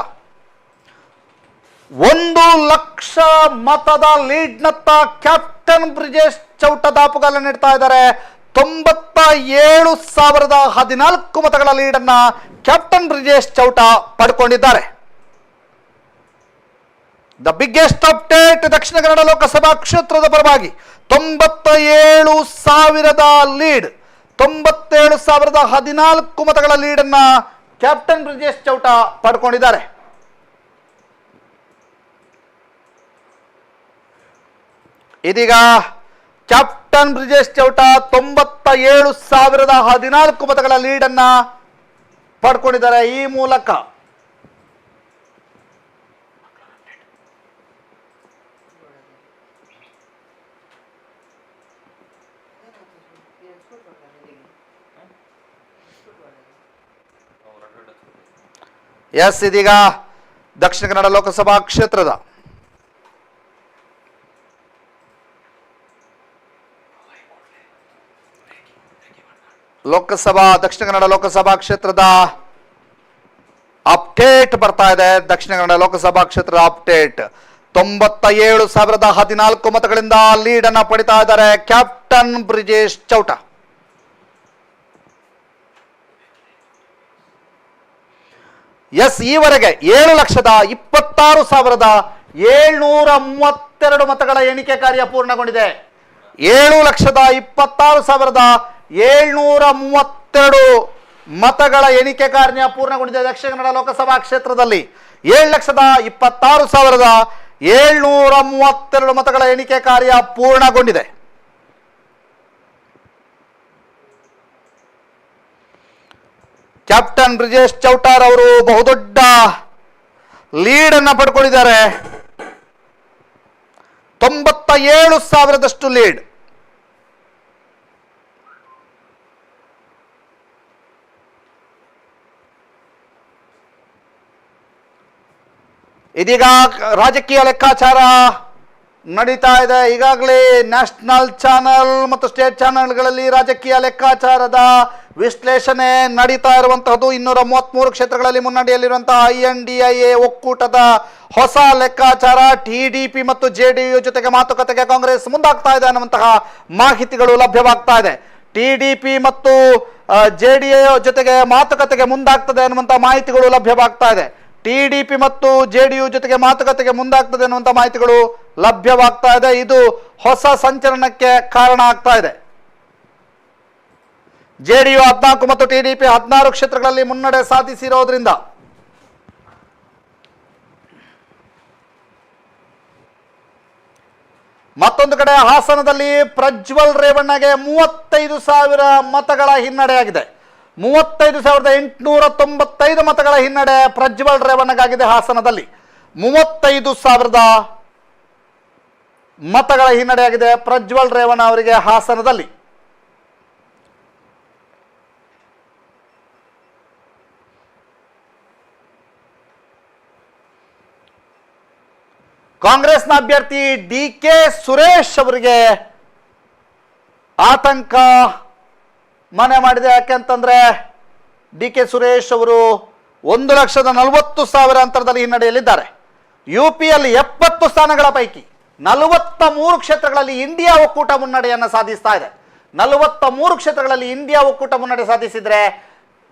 1,00,000 ಮತದ ಲೀಡ್ನತ್ತ ಕ್ಯಾಪ್ಟನ್ ಬ್ರಿಜೇಶ್ ಚೌಟ ದಾಪುಗಾಲ ನೀಡ್ತಾ ಇದ್ದಾರೆ. 97,014 ಮತಗಳ ಲೀಡನ್ನ ಕ್ಯಾಪ್ಟನ್ ಬ್ರಿಜೇಶ್ ಚೌಟ ಪಡ್ಕೊಂಡಿದ್ದಾರೆ. The biggest update Dakshina Kannada Lok Sabha ಕ್ಷೇತ್ರದ ಪರವಾಗಿ 97,000 ಲೀಡ್, 97,014 ಮತಗಳ ಲೀಡನ್ನ ಕ್ಯಾಪ್ಟನ್ ಬ್ರಿಜೇಶ್ ಚೌಟ ಪಡ್ಕೊಂಡಿದ್ದಾರೆ. ಇದೀಗ ಕ್ಯಾಪ್ಟನ್ ಬ್ರಿಜೇಶ್ ಚೌಟ 97,014 ಮತಗಳ ಲೀಡನ್ನ ಪಡ್ಕೊಂಡಿದ್ದಾರೆ. ಈ ಮೂಲಕ ಎಸ್, ಇದೀಗ ದಕ್ಷಿಣ ಕನ್ನಡ ಲೋಕಸಭಾ ಕ್ಷೇತ್ರದ ದಕ್ಷಿಣ ಕನ್ನಡ ಲೋಕಸಭಾ ಕ್ಷೇತ್ರದ ಅಪ್ಡೇಟ್ ಬರ್ತಾ ಇದೆ. ದಕ್ಷಿಣ ಕನ್ನಡ ಲೋಕಸಭಾ ಕ್ಷೇತ್ರದ ಅಪ್ಡೇಟ್ 97,014 ಮತಗಳಿಂದ ಲೀಡ್ ಅನ್ನ ಪಡಿತಾ ಇದ್ದಾರೆ ಕ್ಯಾಪ್ಟನ್ ಬ್ರಿಜೇಶ್ ಚೌಟ. ಎಸ್, ಈವರೆಗೆ 7,26,732 ಮತಗಳ ಎಣಿಕೆ ಕಾರ್ಯ ಪೂರ್ಣಗೊಂಡಿದೆ. 7,26,732 ಮತಗಳ ಎಣಿಕೆ ಕಾರ್ಯ ಪೂರ್ಣಗೊಂಡಿದೆ ದಕ್ಷಿಣ ಕನ್ನಡ ಲೋಕಸಭಾ ಕ್ಷೇತ್ರದಲ್ಲಿ. 7,26,732 ಮತಗಳ ಎಣಿಕೆ ಕಾರ್ಯ ಪೂರ್ಣಗೊಂಡಿದೆ. ಕ್ಯಾಪ್ಟನ್ ಬ್ರಿಜೇಶ್ ಚೌಟಾರ್ ಅವರು ಬಹುದೊಡ್ಡ ಲೀಡ್ ಅನ್ನ ಪಡ್ಕೊಂಡಿದ್ದಾರೆ. 97,000 ಲೀಡ್. ಇದೀಗ ರಾಜಕೀಯ ಲೆಕ್ಕಾಚಾರ ನಡೀತಾ ಇದೆ. ಈಗಾಗಲೇ ನ್ಯಾಷನಲ್ ಚಾನೆಲ್ ಮತ್ತು ಸ್ಟೇಟ್ ಚಾನೆಲ್ಗಳಲ್ಲಿ ರಾಜಕೀಯ ಲೆಕ್ಕಾಚಾರದ ವಿಶ್ಲೇಷಣೆ ನಡೀತಾ ಇರುವಂತಹದ್ದು. 233 ಕ್ಷೇತ್ರಗಳಲ್ಲಿ ಮುನ್ನಡೆಯಲ್ಲಿರುವಂತಹ INDIA ಒಕ್ಕೂಟದ ಹೊಸ ಲೆಕ್ಕಾಚಾರ. TDP ಮತ್ತು JDU ಜೊತೆಗೆ ಮಾತುಕತೆಗೆ ಕಾಂಗ್ರೆಸ್ ಮುಂದಾಗ್ತಾ ಇದೆ ಅನ್ನುವಂತಹ ಮಾಹಿತಿಗಳು ಲಭ್ಯವಾಗ್ತಾ ಇದೆ. TDP ಮತ್ತು JDU ಜೊತೆಗೆ ಮಾತುಕತೆಗೆ ಮುಂದಾಗ್ತದೆ ಅನ್ನುವಂತಹ ಮಾಹಿತಿಗಳು ಲಭ್ಯವಾಗ್ತಾ ಇದೆ. ಟಿಡಿಪಿ ಮತ್ತು ಜೆಡಿಯು ಜೊತೆಗೆ ಮಾತುಕತೆಗೆ ಮುಂದಾಗ್ತದೆ ಅನ್ನುವಂಥ ಮಾಹಿತಿಗಳು ಲಭ್ಯವಾಗ್ತಾ ಇದೆ. ಇದು ಹೊಸ ಸಂಚಲನಕ್ಕೆ ಕಾರಣ ಆಗ್ತಾ ಇದೆ. ಜೆಡಿಯು 14 ಮತ್ತು ಟಿಡಿಪಿ 16 ಕ್ಷೇತ್ರಗಳಲ್ಲಿ ಮುನ್ನಡೆ ಸಾಧಿಸಿರೋದ್ರಿಂದ ಮತ್ತೊಂದು ಕಡೆ ಹಾಸನದಲ್ಲಿ ಪ್ರಜ್ವಲ್ ರೇವಣ್ಣಗೆ 35,000 ಮತಗಳ ಹಿನ್ನಡೆಯಾಗಿದೆ. 35,895 ಮತಗಳ ಹಿನ್ನಡೆ ಪ್ರಜ್ವಲ್ ರೇವಣ್ಣಗಾಗಿದೆ. ಹಾಸನದಲ್ಲಿ 35,000 ಮತಗಳ ಹಿನ್ನಡೆಯಾಗಿದೆ ಪ್ರಜ್ವಲ್ ರೇವಣ್ಣ ಅವರಿಗೆ ಹಾಸನದಲ್ಲಿ. ಕಾಂಗ್ರೆಸ್ನ ಅಭ್ಯರ್ಥಿ ಡಿ.ಕೆ. ಸುರೇಶ್ ಅವರಿಗೆ ಆತಂಕ ಮನೆ ಮಾಡಿದೆ. ಯಾಕೆಂತಂದ್ರೆ ಡಿ.ಕೆ. ಸುರೇಶ್ ಅವರು 1,40,000 ಅಂತರದಲ್ಲಿ ಹಿನ್ನಡೆಯಲ್ಲಿದ್ದಾರೆ. ಯುಪಿಯಲ್ಲಿ 70 ಸ್ಥಾನಗಳ ಪೈಕಿ 43 ಕ್ಷೇತ್ರಗಳಲ್ಲಿ ಇಂಡಿಯಾ ಒಕ್ಕೂಟ ಮುನ್ನಡೆಯನ್ನು ಸಾಧಿಸ್ತಾ ಇದೆ. 43 ಕ್ಷೇತ್ರಗಳಲ್ಲಿ ಇಂಡಿಯಾ ಒಕ್ಕೂಟ ಮುನ್ನಡೆ ಸಾಧಿಸಿದ್ರೆ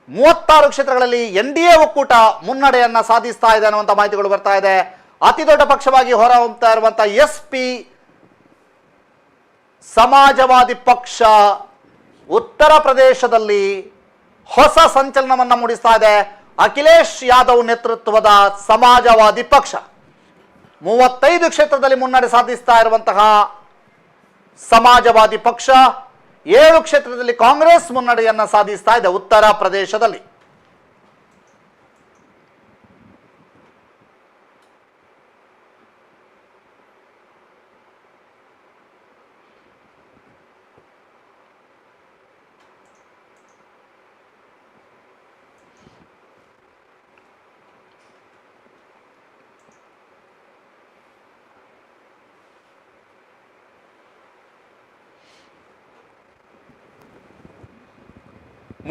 36 ಕ್ಷೇತ್ರಗಳಲ್ಲಿ NDA ಒಕ್ಕೂಟ ಮುನ್ನಡೆಯನ್ನ ಸಾಧಿಸ್ತಾ ಇದೆ ಅನ್ನುವಂಥ ಮಾಹಿತಿಗಳು ಬರ್ತಾ ಇದೆ. ಅತಿ ದೊಡ್ಡ ಪಕ್ಷವಾಗಿ ಹೊರಹೊಮ್ಮುತ್ತಾ ಇರುವಂತಹ SP ಸಮಾಜವಾದಿ ಪಕ್ಷ ಉತ್ತರ ಪ್ರದೇಶದಲ್ಲಿ ಹೊಸ ಸಂಚಲನವನ್ನು ಮೂಡಿಸ್ತಾ ಇದೆ. ಅಖಿಲೇಶ್ ಯಾದವ್ ನೇತೃತ್ವದ ಸಮಾಜವಾದಿ ಪಕ್ಷ 35 ಕ್ಷೇತ್ರದಲ್ಲಿ ಮುನ್ನಡೆ ಸಾಧಿಸ್ತಾ ಇರುವಂತಹ ಸಮಾಜವಾದಿ ಪಕ್ಷ 7 ಕ್ಷೇತ್ರದಲ್ಲಿ ಕಾಂಗ್ರೆಸ್ ಮುನ್ನಡೆಯನ್ನು ಸಾಧಿಸ್ತಾ ಇದೆ ಉತ್ತರ ಪ್ರದೇಶದಲ್ಲಿ.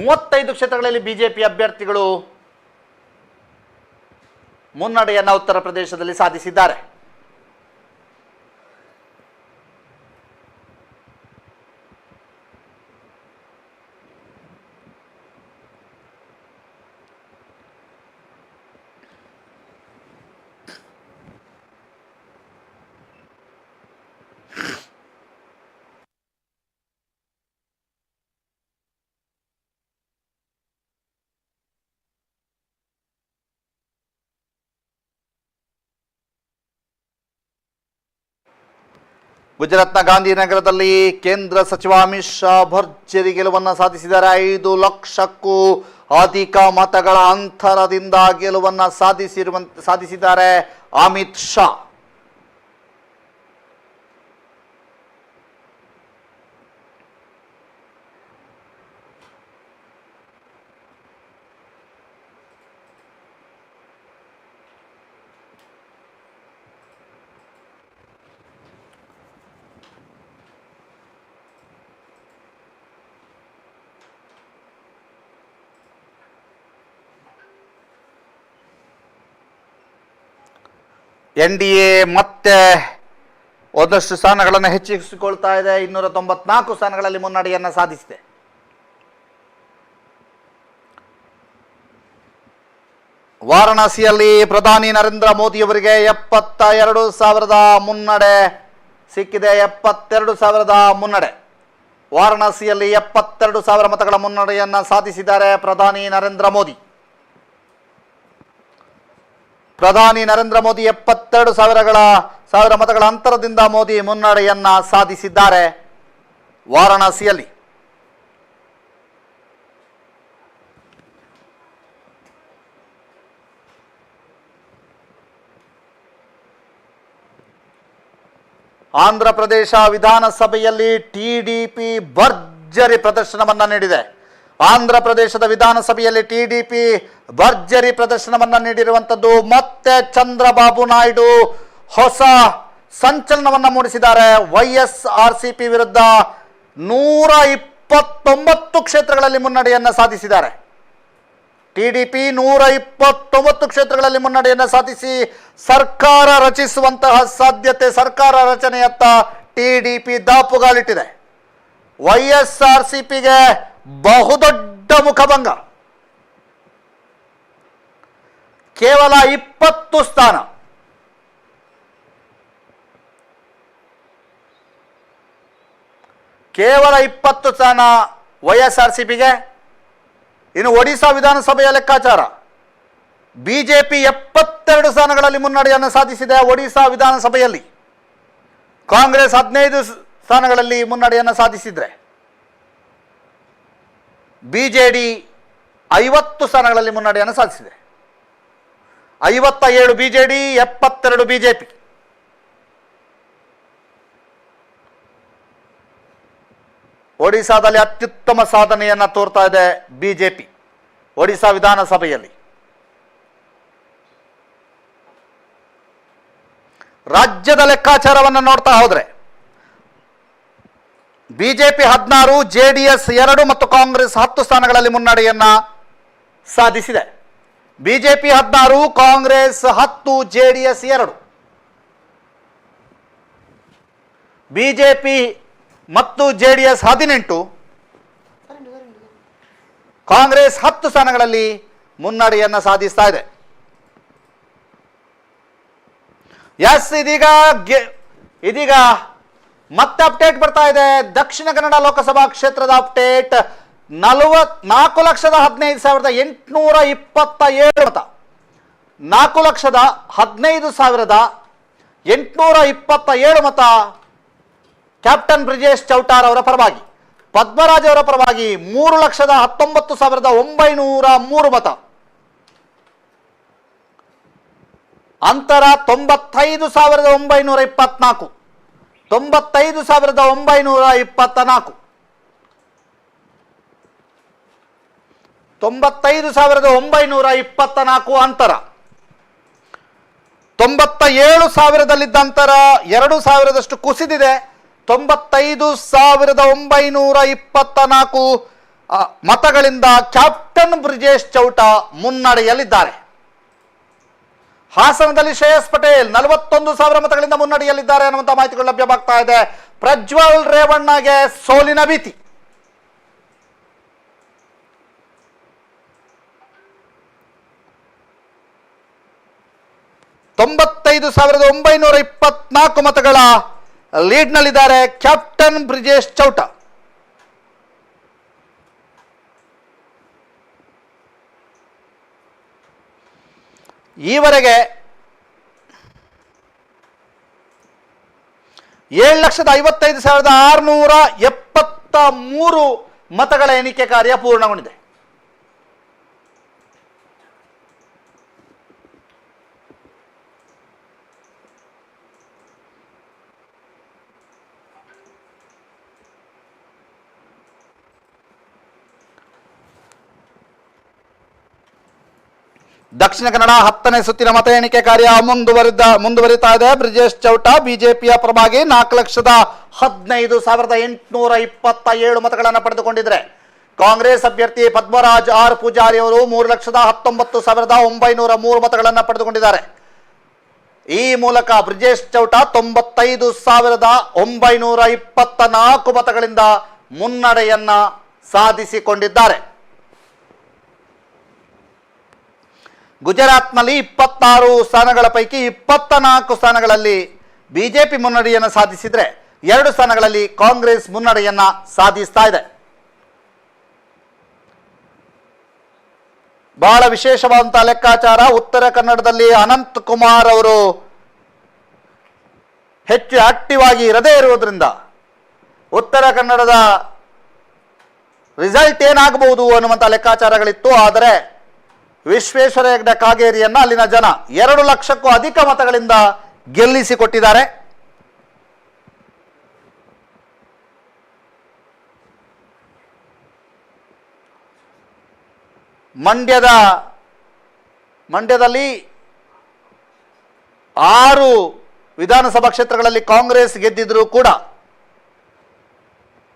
ಮೂವತ್ತೈದು ಕ್ಷೇತ್ರಗಳಲ್ಲಿ ಬಿಜೆಪಿ ಅಭ್ಯರ್ಥಿಗಳು ಮುನ್ನಡೆಯನ್ನು ಉತ್ತರ ಪ್ರದೇಶದಲ್ಲಿ ಸಾಧಿಸಿದ್ದಾರೆ. ಗುಜರಾತ್ನ ಗಾಂಧಿನಗರದಲ್ಲಿ ಕೇಂದ್ರ ಸಚಿವ ಅಮಿತ್ ಶಾ ಭರ್ಜರಿ ಗೆಲುವನ್ನು ಸಾಧಿಸಿದ್ದಾರೆ. 5 ಲಕ್ಷಕ್ಕೂ ಅಧಿಕ ಮತಗಳ ಅಂತರದಿಂದ ಗೆಲುವನ್ನು ಸಾಧಿಸಿದ್ದಾರೆ ಅಮಿತ್ ಶಾ. NDA ಮತ್ತೆ ಒಂದಷ್ಟು ಸ್ಥಾನಗಳನ್ನು ಹೆಚ್ಚಿಸಿಕೊಳ್ತಾ ಇದೆ. 294 ಸ್ಥಾನಗಳಲ್ಲಿ ಮುನ್ನಡೆಯನ್ನು ಸಾಧಿಸಿದೆ. ವಾರಣಾಸಿಯಲ್ಲಿ ಪ್ರಧಾನಿ ನರೇಂದ್ರ ಮೋದಿ ಅವರಿಗೆ 72,000 ಮುನ್ನಡೆ ಸಿಕ್ಕಿದೆ. 72,000 ಮುನ್ನಡೆ. ವಾರಣಾಸಿಯಲ್ಲಿ 72,000 ಮತಗಳ ಮುನ್ನಡೆಯನ್ನು ಸಾಧಿಸಿದ್ದಾರೆ ಪ್ರಧಾನಿ ನರೇಂದ್ರ ಮೋದಿ. ಪ್ರಧಾನಿ ನರೇಂದ್ರ ಮೋದಿ 72,000 ಮತಗಳ ಅಂತರದಿಂದ ಮೋದಿ ಮುನ್ನಡೆಯನ್ನ ಸಾಧಿಸಿದ್ದಾರೆ ವಾರಣಾಸಿಯಲ್ಲಿ. ಆಂಧ್ರ ಪ್ರದೇಶ ವಿಧಾನಸಭೆಯಲ್ಲಿ ಟಿಡಿಪಿ ಭರ್ಜರಿ ಪ್ರದರ್ಶನವನ್ನ ನೀಡಿದೆ. ಆಂಧ್ರ ಪ್ರದೇಶದ ವಿಧಾನಸಭೆಯಲ್ಲಿ ಟಿಡಿಪಿ ಭರ್ಜರಿ ಪ್ರದರ್ಶನವನ್ನ ನೀಡಿರುವಂಥದ್ದು. ಮತ್ತೆ ಚಂದ್ರಬಾಬು ನಾಯ್ಡು ಹೊಸ ಸಂಚಲನವನ್ನ ಮೂಡಿಸಿದ್ದಾರೆ. YSRCP ವಿರುದ್ಧ 129 ಕ್ಷೇತ್ರಗಳಲ್ಲಿ ಮುನ್ನಡೆಯನ್ನ ಸಾಧಿಸಿದ್ದಾರೆ. ಟಿಡಿಪಿ 129 ಕ್ಷೇತ್ರಗಳಲ್ಲಿ ಮುನ್ನಡೆಯನ್ನ ಸಾಧಿಸಿ ಸರ್ಕಾರ ರಚಿಸುವಂತಹ ಸಾಧ್ಯತೆ, ಸರ್ಕಾರ ರಚನೆಯತ್ತ ಟಿಡಿಪಿ ದಾಪುಗಾಲಿಟ್ಟಿದೆ. YSRCPಗೆ ಬಹುದೊಡ್ಡ ಮುಖಭಂಗ. ಕೇವಲ 20 ಸ್ಥಾನ. ಕೇವಲ 20 ಸ್ಥಾನ YSRCPಗೆ. ಇನ್ನು ಒಡಿಶಾ ವಿಧಾನಸಭೆಯ ಲೆಕ್ಕಾಚಾರ, ಬಿಜೆಪಿ 72 ಸ್ಥಾನಗಳಲ್ಲಿ ಮುನ್ನಡೆಯನ್ನು ಸಾಧಿಸಿದೆ. ಒಡಿಶಾ ವಿಧಾನಸಭೆಯಲ್ಲಿ ಕಾಂಗ್ರೆಸ್ 15 ಸ್ಥಾನಗಳಲ್ಲಿ ಮುನ್ನಡೆಯನ್ನು ಸಾಧಿಸಿದ್ರೆ ಬಿಜೆಡಿ 50 ಸ್ಥಾನಗಳಲ್ಲಿ ಮುನ್ನಡೆಯನ್ನು ಸಾಧಿಸಿದೆ. 57 ಬಿಜೆಡಿ, 72 ಬಿಜೆಪಿ. ಒಡಿಶಾದಲ್ಲಿ ಅತ್ಯುತ್ತಮ ಸಾಧನೆಯನ್ನು ತೋರ್ತಾ ಇದೆ ಬಿಜೆಪಿ ಒಡಿಶಾ ವಿಧಾನಸಭೆಯಲ್ಲಿ. ರಾಜ್ಯದ ಲೆಕ್ಕಾಚಾರವನ್ನು ನೋಡ್ತಾ ಹೋದ್ರೆ ಬಿಜೆಪಿ 16, JDS 2 ಮತ್ತು ಕಾಂಗ್ರೆಸ್ 10 ಸ್ಥಾನಗಳಲ್ಲಿ ಮುನ್ನಡೆಯನ್ನ ಸಾಧಿಸಿದೆ. BJP 16, Congress 10, JDS 2. ಬಿಜೆಪಿ ಮತ್ತು JDS 18, ಕಾಂಗ್ರೆಸ್ 10 ಸ್ಥಾನಗಳಲ್ಲಿ ಮುನ್ನಡೆಯನ್ನು ಸಾಧಿಸ್ತಾ ಇದೆ. ಎಸ್, ಇದೀಗ ಮತ್ತೆ ಅಪ್ಡೇಟ್ ಬರ್ತಾ ಇದೆ. ದಕ್ಷಿಣ ಕನ್ನಡ ಲೋಕಸಭಾ ಕ್ಷೇತ್ರದ ಅಪ್ಡೇಟ್. 4,15,827 ಮತ. 4,15,827 ಮತ ಕ್ಯಾಪ್ಟನ್ ಬ್ರಿಜೇಶ್ ಚೌಟಾರ್ ಅವರ ಪರವಾಗಿ. ಪದ್ಮರಾಜ್ ಅವರ ಪರವಾಗಿ 3,19,903 ಮತ. ಅಂತರ 95,924. 95,924. 95,924 ಅಂತರ. 97,000ದಲ್ಲಿದ್ದ ಅಂತರ 2,000ದಷ್ಟು ಕುಸಿದಿದೆ. 95,924 ಮತಗಳಿಂದ ಕ್ಯಾಪ್ಟನ್ ಬ್ರಿಜೇಶ್ ಚೌಟ ಮುನ್ನಡೆಯಲ್ಲಿದ್ದಾರೆ. ಹಾಸನದಲ್ಲಿ ಶ್ರೇಯಸ್ ಪಟೇಲ್ 41,000 ಮತಗಳಿಂದ ಮುನ್ನಡೆಯಲ್ಲಿದ್ದಾರೆ ಅನ್ನುವಂಥ ಮಾಹಿತಿಗಳು ಲಭ್ಯವಾಗ್ತಾ ಇದೆ. ಪ್ರಜ್ವಲ್ ರೇವಣ್ಣಗೆ ಸೋಲಿನ ಭೀತಿ. $95,924 ಮತಗಳ ಲೀಡ್ನಲ್ಲಿದ್ದಾರೆ ಕ್ಯಾಪ್ಟನ್ ಬ್ರಿಜೇಶ್ ಚೌಟ. ಈವರೆಗೆ 7,55,673 ಮತಗಳ ಎಣಿಕೆ ಕಾರ್ಯ ಪೂರ್ಣಗೊಂಡಿದೆ. ದಕ್ಷಿಣ ಕನ್ನಡ 10ನೇ ಸುತ್ತಿನ ಮತ ಎಣಿಕೆ ಕಾರ್ಯ ಮುಂದುವರಿತಾ ಇದೆ. ಬ್ರಿಜೇಶ್ ಚೌಟ ಬಿಜೆಪಿಯ ಪರವಾಗಿ 4,15,827 ಮತಗಳನ್ನು ಪಡೆದುಕೊಂಡಿದ್ರೆ, ಕಾಂಗ್ರೆಸ್ ಅಭ್ಯರ್ಥಿ ಪದ್ಮರಾಜ್ ಆರ್ ಪೂಜಾರಿ ಅವರು 3,19,903 ಮತಗಳನ್ನು ಪಡೆದುಕೊಂಡಿದ್ದಾರೆ. ಈ ಮೂಲಕ ಬ್ರಿಜೇಶ್ ಚೌಟ 95,924 ಮತಗಳಿಂದ ಮುನ್ನಡೆಯನ್ನ ಸಾಧಿಸಿಕೊಂಡಿದ್ದಾರೆ. ಗುಜರಾತ್ನಲ್ಲಿ 26 ಸ್ಥಾನಗಳ ಪೈಕಿ 24 ಸ್ಥಾನಗಳಲ್ಲಿ ಬಿಜೆಪಿ ಮುನ್ನಡೆಯನ್ನು ಸಾಧಿಸಿದರೆ 2 ಸ್ಥಾನಗಳಲ್ಲಿ ಕಾಂಗ್ರೆಸ್ ಮುನ್ನಡೆಯನ್ನ ಸಾಧಿಸ್ತಾ ಇದೆ. ಬಹಳ ವಿಶೇಷವಾದಂತಹ ಲೆಕ್ಕಾಚಾರ. ಉತ್ತರ ಕನ್ನಡದಲ್ಲಿ ಅನಂತ್ ಕುಮಾರ್ ಅವರು ಹೆಚ್ಚು ಆಕ್ಟಿವ್ ಆಗಿ ಇರದೇ ಇರುವುದರಿಂದ ಉತ್ತರ ಕನ್ನಡದ ರಿಸಲ್ಟ್ ಏನಾಗಬಹುದು ಅನ್ನುವಂಥ ಲೆಕ್ಕಾಚಾರಗಳಿತ್ತು. ಆದರೆ ವಿಶ್ವೇಶ್ವರ ಹೆಗಡೆ ಕಾಗೇರಿಯನ್ನ ಅಲ್ಲಿನ ಜನ 2 ಲಕ್ಷಕ್ಕೂ ಅಧಿಕ ಮತಗಳಿಂದ ಗೆಲ್ಲಿಸಿಕೊಟ್ಟಿದ್ದಾರೆ. ಮಂಡ್ಯದಲ್ಲಿ 6 ವಿಧಾನಸಭಾ ಕ್ಷೇತ್ರಗಳಲ್ಲಿ ಕಾಂಗ್ರೆಸ್ ಗೆದ್ದಿದ್ರು ಕೂಡ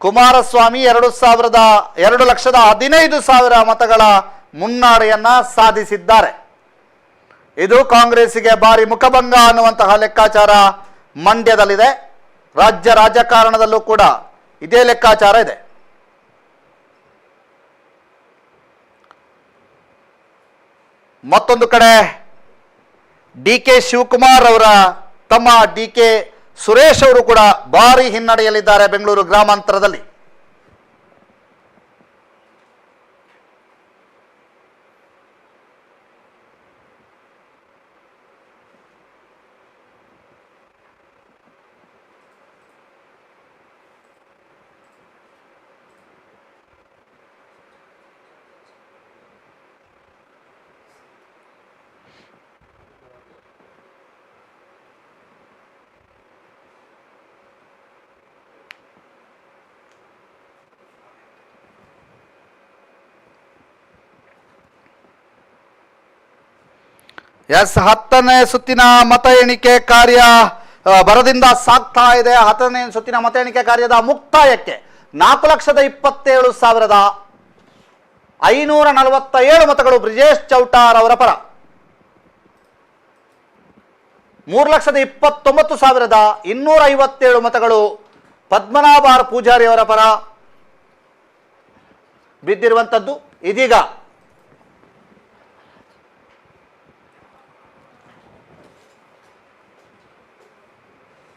ಕುಮಾರಸ್ವಾಮಿ 2,15,000 ಮತಗಳ ಮುನ್ನಡೆಯನ್ನ ಸಾಧಿಸಿದ್ದಾರೆ. ಇದು ಕಾಂಗ್ರೆಸ್ಸಿಗೆ ಭಾರಿ ಮುಖಭಂಗ ಅನ್ನುವಂತಹ ಲೆಕ್ಕಾಚಾರ ಮಂಡ್ಯದಲ್ಲಿದೆ. ರಾಜ್ಯ ರಾಜಕಾರಣದಲ್ಲೂ ಕೂಡ ಇದೇ ಲೆಕ್ಕಾಚಾರ ಇದೆ. ಮತ್ತೊಂದು ಕಡೆ DK ಶಿವಕುಮಾರ್ ಅವರ ತಮ್ಮ DK ಸುರೇಶ್ ಅವರು ಕೂಡ ಭಾರಿ ಹಿನ್ನಡೆಯಲ್ಲಿದ್ದಾರೆ ಬೆಂಗಳೂರು ಗ್ರಾಮಾಂತರದಲ್ಲಿ. ಎಸ್ 10ನೇ ಸುತ್ತಿನ ಮತ ಎಣಿಕೆ ಕಾರ್ಯ ಬರದಿಂದ ಸಾಗ್ತಾ ಇದೆ. 10ನೇ ಸುತ್ತಿನ ಮತ ಎಣಿಕೆ ಕಾರ್ಯದ ಮುಕ್ತಾಯಕ್ಕೆ 4,27,547 ಮತಗಳು ಬ್ರಿಜೇಶ್ ಚೌಟಾರ್ ಅವರ ಪರ, 3,29,257 ಮತಗಳು ಪದ್ಮನಾಭ ಆರ್ ಪೂಜಾರಿ ಅವರ ಪರ ಬಿದ್ದಿರುವಂಥದ್ದು. ಇದೀಗ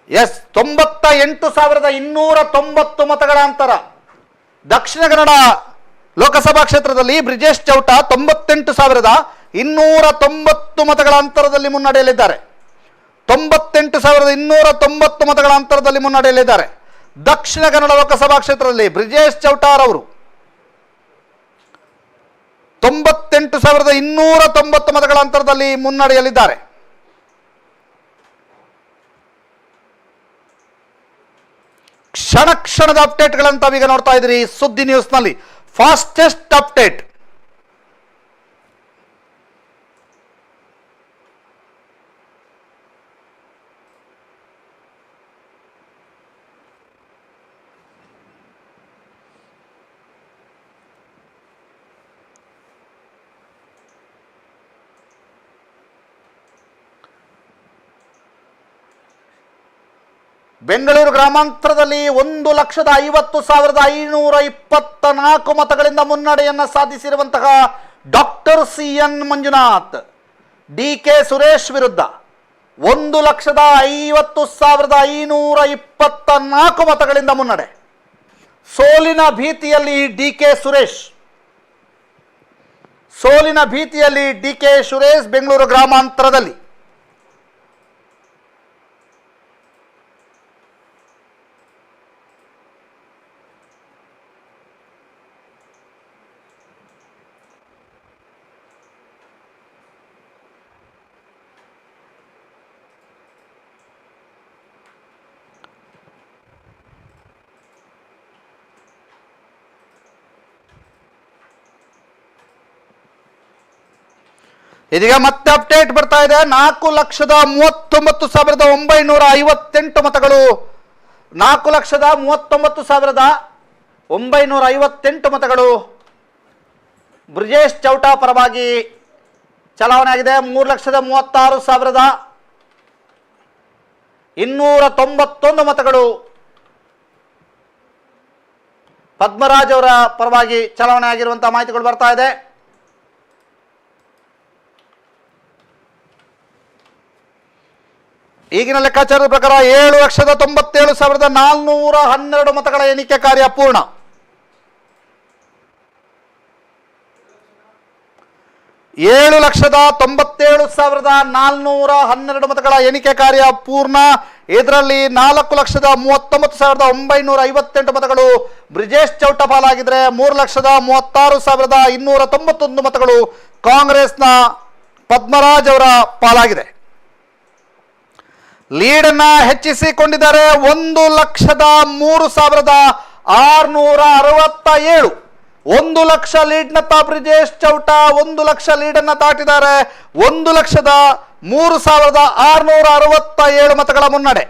ಎಸ್ 98,290 ಮತಗಳ ಅಂತರ. ದಕ್ಷಿಣ ಕನ್ನಡ ಲೋಕಸಭಾ ಕ್ಷೇತ್ರದಲ್ಲಿ ಬ್ರಿಜೇಶ್ ಚೌಟ 98,290 ಮತಗಳ ಅಂತರದಲ್ಲಿ ಮುನ್ನಡೆಯಲಿದ್ದಾರೆ. 98,290 ಮತಗಳ ಅಂತರದಲ್ಲಿ ಮುನ್ನಡೆಯಲಿದ್ದಾರೆ. ದಕ್ಷಿಣ ಕನ್ನಡ ಲೋಕಸಭಾ ಕ್ಷೇತ್ರದಲ್ಲಿ ಬ್ರಿಜೇಶ್ ಚೌಟಾರ್ ಅವರು 98,290 ಮತಗಳ ಅಂತರದಲ್ಲಿ ಮುನ್ನಡೆಯಲಿದ್ದಾರೆ. ಕ್ಷಣ ಕ್ಷಣದ ಅಪ್ಡೇಟ್ಗಳಂತ ಈಗ ನೋಡ್ತಾ ಇದ್ದೀರಿ ಸುದ್ದಿ ನ್ಯೂಸ್ನಲ್ಲಿ. Fastest update. ಬೆಂಗಳೂರು ಗ್ರಾಮಾಂತರದಲ್ಲಿ 1,50,524 ಮತಗಳಿಂದ ಮುನ್ನಡೆಯನ್ನು ಸಾಧಿಸಿರುವಂತಹ doctor CN Manjunath DK Suresh ವಿರುದ್ಧ 1,50,524 ಮತಗಳಿಂದ ಮುನ್ನಡೆ. ಸೋಲಿನ ಭೀತಿಯಲ್ಲಿ DK ಸುರೇಶ್ ಬೆಂಗಳೂರು ಗ್ರಾಮಾಂತರದಲ್ಲಿ. ಇದೀಗ ಮತ್ತೆ ಅಪ್ಡೇಟ್ ಬರ್ತಾ ಇದೆ. 4,39,958 ಮತಗಳು, 4,39,958 ಮತಗಳು ಬ್ರಿಜೇಶ್ ಚೌಟಾ ಪರವಾಗಿ ಚಲಾವಣೆ ಆಗಿದೆ. 3,36,291 ಮತಗಳು ಪದ್ಮರಾಜ್ ಅವರ ಪರವಾಗಿ ಚಲಾವಣೆ ಆಗಿರುವಂತಹ ಮಾಹಿತಿಗಳು ಬರ್ತಾ ಇದೆ. ಈಗಿನ ಲೆಕ್ಕಾಚಾರದ ಪ್ರಕಾರ 7,97,412 ಮತಗಳ ಎಣಿಕೆ ಕಾರ್ಯ ಪೂರ್ಣ. 7,97,412 ಮತಗಳ ಎಣಿಕೆ ಕಾರ್ಯ ಪೂರ್ಣ. ಇದರಲ್ಲಿ 4,39,958 ಮತಗಳು ಬ್ರಿಜೇಶ್ ಚೌಟ ಪಾಲಾಗಿದ್ರೆ 3,36,291 ಮತಗಳು ಕಾಂಗ್ರೆಸ್ನ ಪದ್ಮರಾಜ್ ಅವರ ಪಾಲಾಗಿದೆ. ಲೀಡನ್ನ ಹೆಚ್ಚಿಸಿಕೊಂಡಿದ್ದಾರೆ. 1,03,667. 1 ಲಕ್ಷ ಲೀಡ್ನತ್ತ ಬ್ರಿಜೇಶ್ ಚೌಟ 1 ಲಕ್ಷ ಲೀಡನ್ನು ದಾಟಿದ್ದಾರೆ. 1,03,667 ಮತಗಳ ಮುನ್ನಡೆ.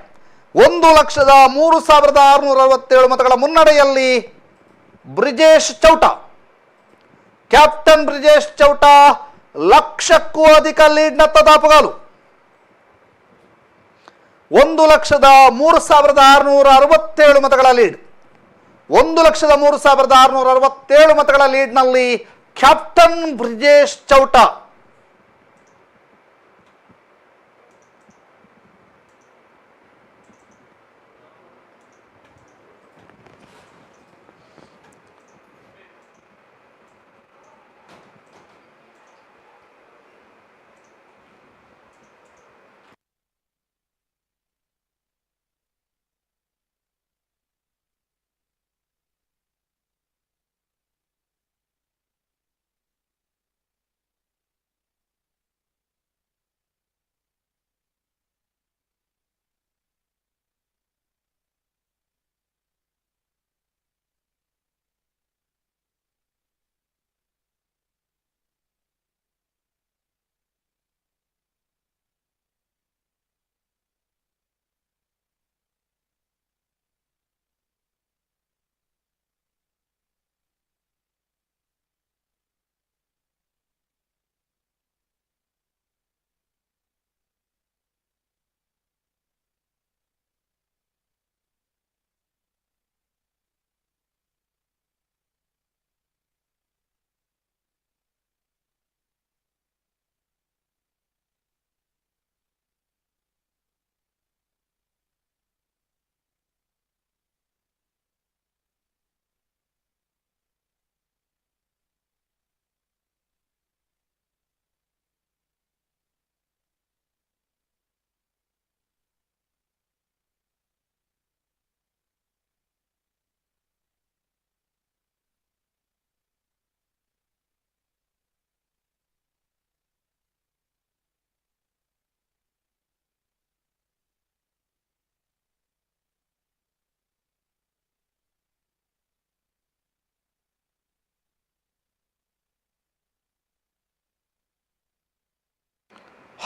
1,03,667 ಮತಗಳ ಮುನ್ನಡೆಯಲ್ಲಿ ಬ್ರಿಜೇಶ್ ಚೌಟ, ಕ್ಯಾಪ್ಟನ್ ಬ್ರಿಜೇಶ್ ಚೌಟ ಲಕ್ಷಕ್ಕೂ ಅಧಿಕ ಲೀಡ್ನತ್ತ ದಾಪುಗಾಲು. 1,03,667 ಮತಗಳ ಲೀಡ್. 1,03,667 ಮತಗಳ ಲೀಡ್ನಲ್ಲಿ ಕ್ಯಾಪ್ಟನ್ ಬ್ರಿಜೇಶ್ ಚೌಟ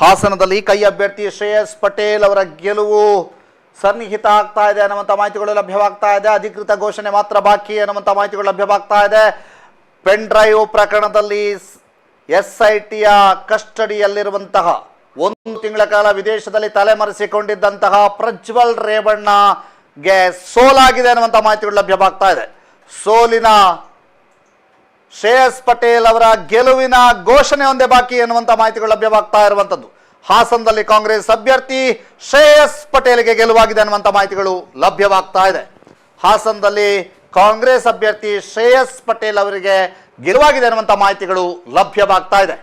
ಹಾಸನದಲ್ಲಿ ಕೈ ಅಭ್ಯರ್ಥಿ ಶ್ರೇಯಸ್ ಪಟೇಲ್ ಅವರ ಗೆಲುವು ಸನ್ನಿಹಿತ ಆಗ್ತಾ ಇದೆ ಅನ್ನುವಂಥ ಮಾಹಿತಿಗಳು ಲಭ್ಯವಾಗ್ತಾ ಇದೆ. ಅಧಿಕೃತ ಘೋಷಣೆ ಮಾತ್ರ ಬಾಕಿ ಅನ್ನುವಂಥ ಮಾಹಿತಿಗಳು ಲಭ್ಯವಾಗ್ತಾ ಇದೆ. ಪೆನ್ ಡ್ರೈವ್ ಪ್ರಕರಣದಲ್ಲಿ SITಯ ಕಸ್ಟಡಿಯಲ್ಲಿರುವಂತಹ 1 ತಿಂಗಳ ಕಾಲ ವಿದೇಶದಲ್ಲಿ ತಲೆಮರೆಸಿಕೊಂಡಿದ್ದಂತಹ ಪ್ರಜ್ವಲ್ ರೇವಣ್ಣಗೆ ಸೋಲಾಗಿದೆ ಅನ್ನುವಂಥ ಮಾಹಿತಿಗಳು ಲಭ್ಯವಾಗ್ತಾ ಇದೆ. ಸೋಲಿನ ಶ್ರೇಯಸ್ ಪಟೇಲ್ ಅವರ ಗೆಲುವಿನ ಘೋಷಣೆ ಒಂದೇ ಬಾಕಿ ಎನ್ನುವಂಥ ಮಾಹಿತಿಗಳು ಲಭ್ಯವಾಗ್ತಾ ಇರುವಂಥದ್ದು. ಹಾಸನದಲ್ಲಿ ಕಾಂಗ್ರೆಸ್ ಅಭ್ಯರ್ಥಿ ಶ್ರೇಯಸ್ ಪಟೇಲ್ಗೆ ಗೆಲುವಾಗಿದೆ ಅನ್ನುವಂಥ ಮಾಹಿತಿಗಳು ಲಭ್ಯವಾಗ್ತಾ ಇದೆ. ಹಾಸನದಲ್ಲಿ ಕಾಂಗ್ರೆಸ್ ಅಭ್ಯರ್ಥಿ ಶ್ರೇಯಸ್ ಪಟೇಲ್ ಅವರಿಗೆ ಗೆಲುವಾಗಿದೆ ಅನ್ನುವಂಥ ಮಾಹಿತಿಗಳು ಲಭ್ಯವಾಗ್ತಾ ಇದೆ.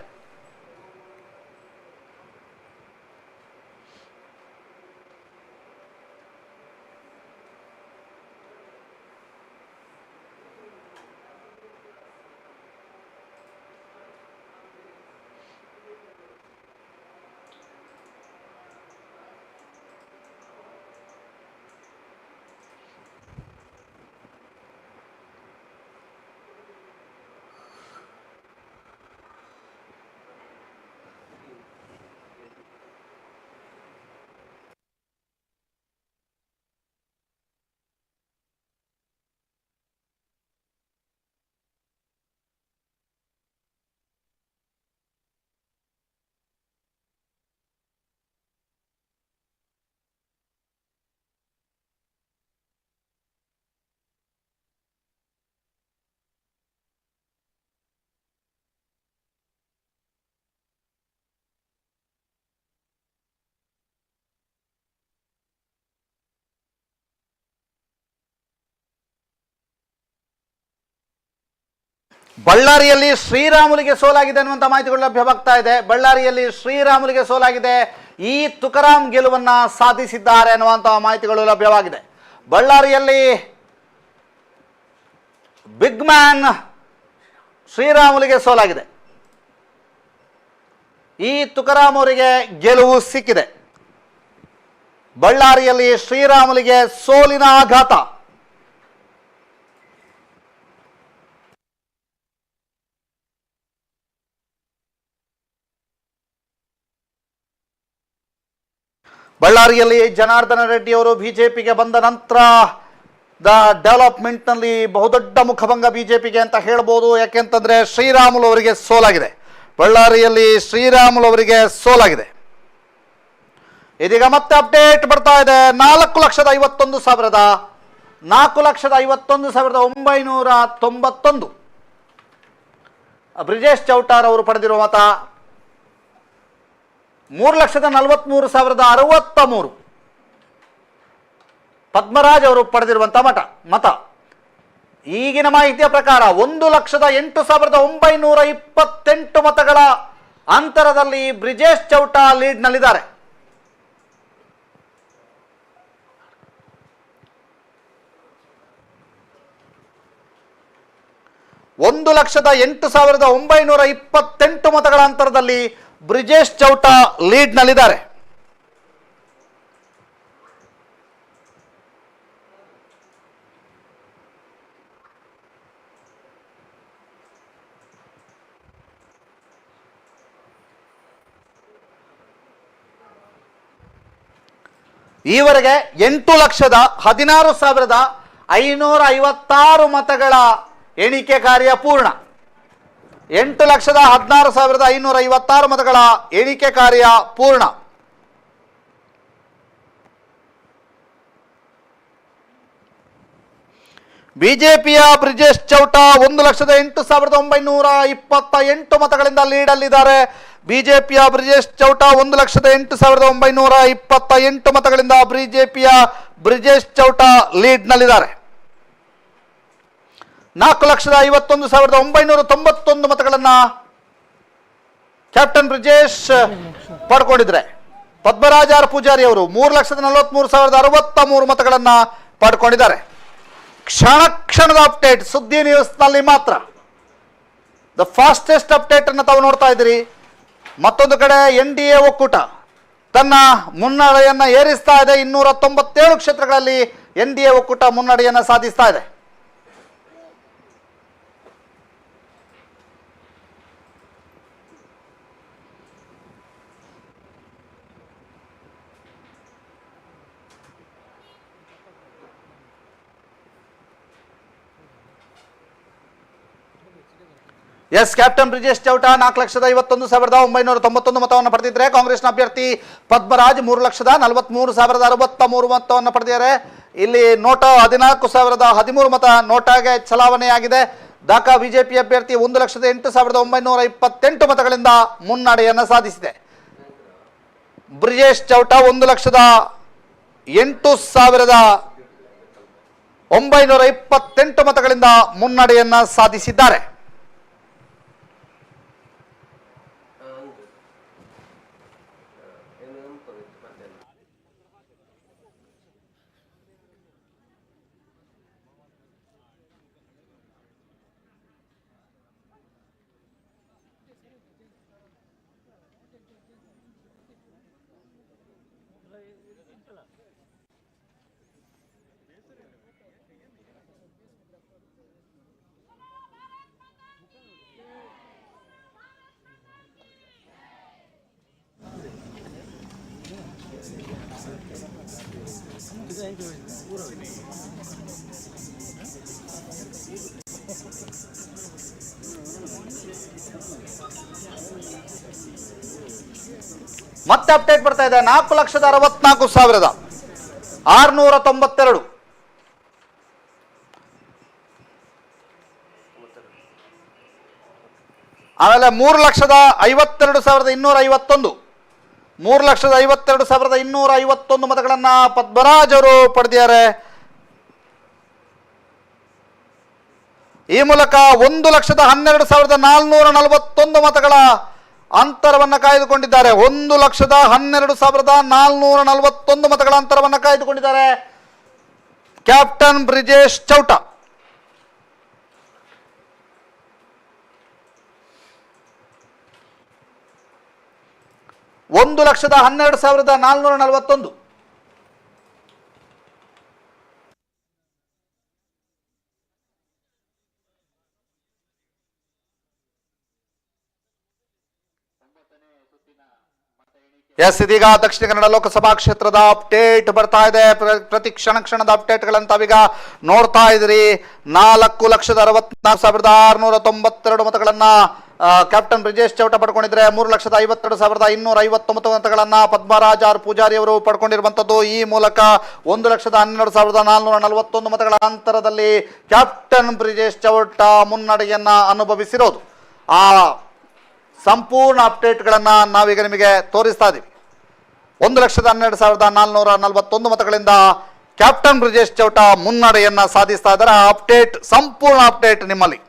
ಬಳ್ಳಾರಿಯಲ್ಲಿ ಶ್ರೀರಾಮುಲಿಗೆ ಸೋಲಾಗಿದೆ ಅನ್ನುವಂಥ ಮಾಹಿತಿಗಳು ಲಭ್ಯವಾಗ್ತಾ ಇದೆ. ಬಳ್ಳಾರಿಯಲ್ಲಿ ಶ್ರೀರಾಮುಲಿಗೆ ಸೋಲಾಗಿದೆ. ಈ ತುಕಾರಾಂ ಗೆಲುವನ್ನು ಸಾಧಿಸಿದ್ದಾರೆ ಅನ್ನುವಂಥ ಮಾಹಿತಿಗಳು ಲಭ್ಯವಾಗಿದೆ. ಬಳ್ಳಾರಿಯಲ್ಲಿ ಬಿಗ್ ಮ್ಯಾನ್ ಶ್ರೀರಾಮುಲಿಗೆ ಸೋಲಾಗಿದೆ. ಈ ತುಕಾರಾಂ ಅವರಿಗೆ ಗೆಲುವು ಸಿಕ್ಕಿದೆ. ಬಳ್ಳಾರಿಯಲ್ಲಿ ಶ್ರೀರಾಮುಲಿಗೆ ಸೋಲಿನ ಆಘಾತ. ಬಳ್ಳಾರಿಯಲ್ಲಿ ಜನಾರ್ದನ ರೆಡ್ಡಿ ಅವರು ಬಿಜೆಪಿಗೆ ಬಂದ ನಂತರ ಡೆವಲಪ್ಮೆಂಟ್ನಲ್ಲಿ ಬಹುದೊಡ್ಡ ಮುಖಭಂಗ ಬಿಜೆಪಿಗೆ ಅಂತ ಹೇಳ್ಬೋದು. ಯಾಕೆಂತಂದ್ರೆ ಶ್ರೀರಾಮುಲು ಅವರಿಗೆ ಸೋಲಾಗಿದೆ. ಬಳ್ಳಾರಿಯಲ್ಲಿ ಶ್ರೀರಾಮುಲು ಅವರಿಗೆ ಸೋಲಾಗಿದೆ. ಇದೀಗ ಮತ್ತೆ ಅಪ್ಡೇಟ್ ಬರ್ತಾ ಇದೆ. 4,51,991 ಬ್ರಿಜೇಶ್ ಚೌಟಾರ್ ಅವರು ಪಡೆದಿರುವ ಮತ 3,43,063 ಪದ್ಮರಾಜ್ ಅವರು ಪಡೆದಿರುವಂತಹ ಮತ. ಈಗಿನ ಮಾಹಿತಿಯ ಪ್ರಕಾರ 1,08,928 ಮತಗಳ ಅಂತರದಲ್ಲಿ ಬ್ರಿಜೇಶ್ ಚೌಟಾ ಲೀಡ್ನಲ್ಲಿದ್ದಾರೆ. $1,08,928 ಮತಗಳ ಅಂತರದಲ್ಲಿ ಬ್ರಿಜೇಶ್ ಚೌಟಾ ಲೀಡ್ನಲ್ಲಿದ್ದಾರೆ. ಈವರೆಗೆ 8,16,556 ಮತಗಳ ಎಣಿಕೆ ಕಾರ್ಯ ಪೂರ್ಣ. 8,16,556 ಮತಗಳ ಎಣಿಕೆ ಕಾರ್ಯ ಪೂರ್ಣ. ಬಿಜೆಪಿಯ ಬ್ರಿಜೇಶ್ ಚೌಟಾ 1,08,928 ಮತಗಳಿಂದ ಲೀಡಲ್ಲಿದ್ದಾರೆ. ಬಿಜೆಪಿಯ ಬ್ರಿಜೇಶ್ ಚೌಟಾ 1,08,928 ಮತಗಳಿಂದ ಬ್ರಿಜೇಶ್ ಚೌಟಾ ಲೀಡ್ನಲ್ಲಿದ್ದಾರೆ. 4,51,991 ಮತಗಳನ್ನು ಕ್ಯಾಪ್ಟನ್ ಬ್ರಿಜೇಶ್ ಪಡ್ಕೊಂಡಿದ್ರೆ, ಪದ್ಮರಾಜ್ ಆರ್ ಪೂಜಾರಿ ಅವರು 3,43,063 ಮತಗಳನ್ನು ಪಡ್ಕೊಂಡಿದ್ದಾರೆ. ಕ್ಷಣದ ಅಪ್ಡೇಟ್ ಸುದ್ದಿ ನ್ಯೂಸ್ನಲ್ಲಿ ಮಾತ್ರ. ದ ಫಾಸ್ಟೆಸ್ಟ್ ಅಪ್ಡೇಟ್ ಅನ್ನು ತಾವು ನೋಡ್ತಾ ಇದ್ದೀರಿ. ಮತ್ತೊಂದು ಕಡೆ NDA ಒಕ್ಕೂಟ ತನ್ನ ಮುನ್ನಡೆಯನ್ನು ಏರಿಸ್ತಾ ಇದೆ. 297 ಕ್ಷೇತ್ರಗಳಲ್ಲಿ NDA ಒಕ್ಕೂಟ ಮುನ್ನಡೆಯನ್ನು ಸಾಧಿಸ್ತಾ ಇದೆ. ಎಸ್, ಕ್ಯಾಪ್ಟನ್ ಬ್ರಿಜೇಶ್ ಚೌಟ 4,51,991 ಮತವನ್ನು ಪಡೆದಿದ್ದಾರೆ. ಕಾಂಗ್ರೆಸ್ನ ಅಭ್ಯರ್ಥಿ ಪದ್ಮರಾಜ್ 3,43,063 ಮತವನ್ನು ಪಡೆದಿದ್ದಾರೆ. ಇಲ್ಲಿ ನೋಟಾ 14,013 ಮತ ನೋಟಾಗೆ ಚಲಾವಣೆಯಾಗಿದೆ. ದಾಖಾ ಬಿಜೆಪಿ ಅಭ್ಯರ್ಥಿ 1,08,928 ಮತಗಳಿಂದ ಮುನ್ನಡೆಯನ್ನು ಸಾಧಿಸಿದೆ. ಬ್ರಿಜೇಶ್ ಚೌಟ 1,08,928 ಮತಗಳಿಂದ ಮುನ್ನಡೆಯನ್ನು ಸಾಧಿಸಿದ್ದಾರೆ. ಮತ್ತೆ ಅಪ್ಡೇಟ್ ಬರ್ತಾ ಇದೆ. 4,64,692. ಆಮೇಲೆ 3,52,251 3,52,251 ಮತಗಳನ್ನ ಪದ್ಮರಾಜ್ ಅವರು ಪಡೆದಿದ್ದಾರೆ. ಈ ಮೂಲಕ 1,12,441 ಮತಗಳ ಅಂತರವನ್ನು ಕಾಯ್ದುಕೊಂಡಿದ್ದಾರೆ. 1,12,441 ಮತಗಳ ಅಂತರವನ್ನು ಕಾಯ್ದುಕೊಂಡಿದ್ದಾರೆ ಕ್ಯಾಪ್ಟನ್ ಬ್ರಿಜೇಶ್ ಚೌಟ. ಒಂದು 1,12,441. ಎಸ್, ಇದೀಗ ದಕ್ಷಿಣ ಕನ್ನಡ ಲೋಕಸಭಾ ಕ್ಷೇತ್ರದ ಅಪ್ಡೇಟ್ ಬರ್ತಾ ಇದೆ. ಪ್ರತಿ ಕ್ಷಣದ ಅಪ್ಡೇಟ್ಗಳನ್ನು ತಾವೀಗ ನೋಡ್ತಾ ಇದ್ರಿ. 4,64,692 ಮತಗಳನ್ನ ಕ್ಯಾಪ್ಟನ್ ಬ್ರಿಜೇಶ್ ಚೌಟ ಪಡ್ಕೊಂಡಿದ್ರೆ. 3,52,259 ಮತಗಳನ್ನ ಪದ್ಮರಾಜ್ ಆರ್ ಪೂಜಾರಿ ಅವರು ಪಡ್ಕೊಂಡಿರುವಂತದ್ದು. ಈ ಮೂಲಕ 1,12,441 ಮತಗಳ ಅಂತರದಲ್ಲಿ ಕ್ಯಾಪ್ಟನ್ ಬ್ರಿಜೇಶ್ ಚೌಟ ಮುನ್ನಡೆಯನ್ನ ಅನುಭವಿಸಿರೋದು. ಆ ಸಂಪೂರ್ಣ ಅಪ್ಡೇಟ್ಗಳನ್ನು ನಾವೀಗ ನಿಮಗೆ ತೋರಿಸ್ತಾ ಇದ್ದೀವಿ. 1,12,441 ಮತಗಳಿಂದ ಕ್ಯಾಪ್ಟನ್ ಬ್ರಿಜೇಶ್ ಚೌಟ ಮುನ್ನಡೆಯನ್ನ ಸಾಧಿಸ್ತಾ ಇದ್ದಾರೆ. ಅಪ್ಡೇಟ್, ಸಂಪೂರ್ಣ ಅಪ್ಡೇಟ್ ನಿಮ್ಮಲ್ಲಿ.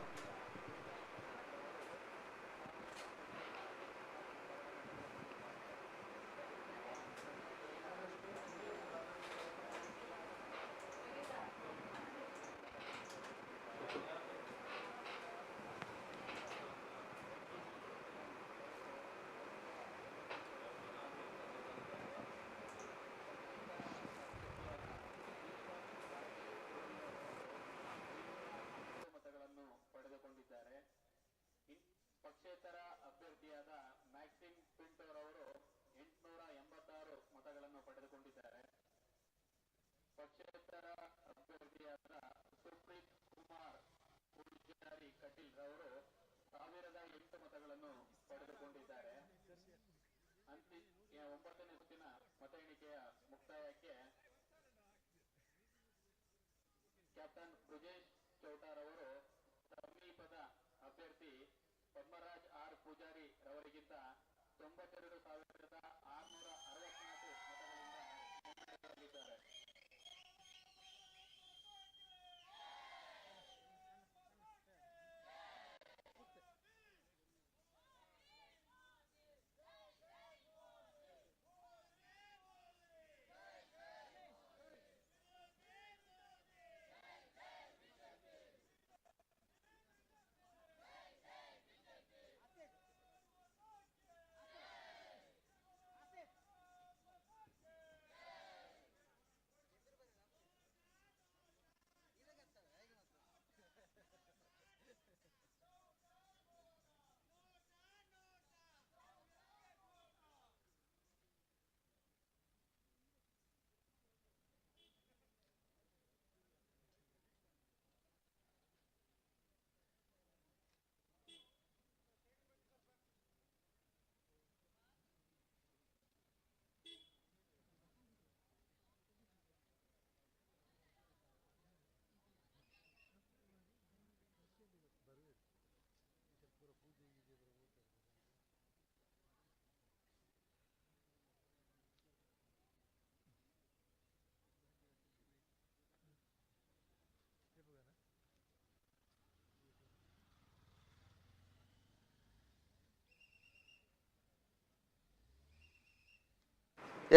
ಪಕ್ಷೇತರ ಅಭ್ಯರ್ಥಿಯಾದ ಮ್ಯಾಕ್ಸಿಮ್ ಪಿಂಟೋರ್ ಅವರು 886 ಮತಗಳನ್ನು ಪಡೆದುಕೊಂಡಿದ್ದಾರೆ. ಪಕ್ಷೇತರ ಅಭ್ಯರ್ಥಿಯಾದ ಸುಪ್ರೀತ್ ಕುಮಾರ್ ಪೂಜಾರಿ ಕಟೀಲ್ ರವರು 1,008 ಮತಗಳನ್ನು ಪಡೆದುಕೊಂಡಿದ್ದಾರೆ. 9ನೇ ಸುತ್ತಿನ ಮತ ಎಣಿಕೆಯ ಮುಕ್ತಾಯಕ್ಕೆ ಕ್ಯಾಪ್ಟನ್ ಬ್ರಿಜೇಶ್ ಚೌಟಾರವರು ಸಮೀಪದ ಅಭ್ಯರ್ಥಿ ಪದ್ಮರಾಜ್ ಆರ್ ಪೂಜಾರಿ ರವರಿಗಿಂತ 92,664 ಮತಗಳಿಂದ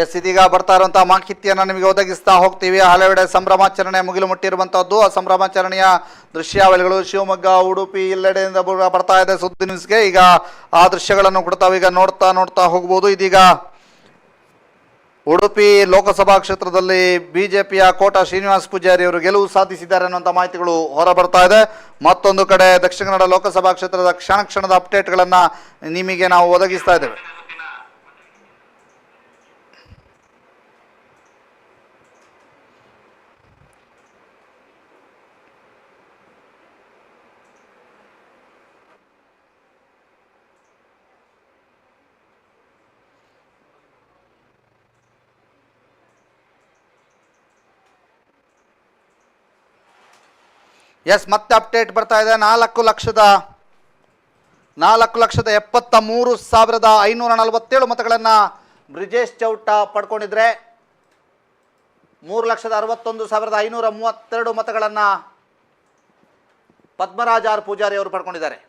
ಎಸ್, ಇದೀಗ ಬರ್ತಾ ಇರುವಂತಹ ಮಾಹಿತಿಯನ್ನು ನಿಮಗೆ ಒದಗಿಸ್ತಾ ಹೋಗ್ತೀವಿ. ಹಲವೆಡೆ ಸಂಭ್ರಮಾಚರಣೆ ಮುಗಿಲು ಮುಟ್ಟಿರುವಂತಹದ್ದು. ಆ ಸಂಭ್ರಮಾಚರಣೆಯ ದೃಶ್ಯಾವಳಿಗಳು ಶಿವಮೊಗ್ಗ, ಉಡುಪಿ ಎಲ್ಲೆಡೆಯಿಂದ ಬರ್ತಾ ಇದೆ ಸುದ್ದಿ ನ್ಯೂಸ್ಗೆ. ಈಗ ಆ ದೃಶ್ಯಗಳನ್ನು ಕೂಡ ತಾವೀಗ ನೋಡ್ತಾ ಹೋಗ್ಬೋದು. ಇದೀಗ ಉಡುಪಿ ಲೋಕಸಭಾ ಕ್ಷೇತ್ರದಲ್ಲಿ ಬಿಜೆಪಿಯ ಕೋಟ ಶ್ರೀನಿವಾಸ್ ಪೂಜಾರಿ ಅವರು ಗೆಲುವು ಸಾಧಿಸಿದ್ದಾರೆ ಅನ್ನುವಂಥ ಮಾಹಿತಿಗಳು ಹೊರಬರ್ತಾ ಇದೆ. ಮತ್ತೊಂದು ಕಡೆ ದಕ್ಷಿಣ ಕನ್ನಡ ಲೋಕಸಭಾ ಕ್ಷೇತ್ರದ ಕ್ಷಣದ ಅಪ್ಡೇಟ್ಗಳನ್ನು ನಿಮಗೆ ನಾವು ಒದಗಿಸ್ತಾ ಇದ್ದೇವೆ. ಎಸ್, ಮತ್ತೆ ಅಪ್ಡೇಟ್ ಬರ್ತಾ ಇದೆ. 4,73,547 ಮತಗಳನ್ನು ಬ್ರಿಜೇಶ್ ಚೌಟ ಪಡ್ಕೊಂಡಿದ್ರೆ 3,61,532 ಮತಗಳನ್ನು ಪದ್ಮರಾಜ್ ಆರ್ ಪೂಜಾರಿ ಅವರು ಪಡ್ಕೊಂಡಿದ್ದಾರೆ.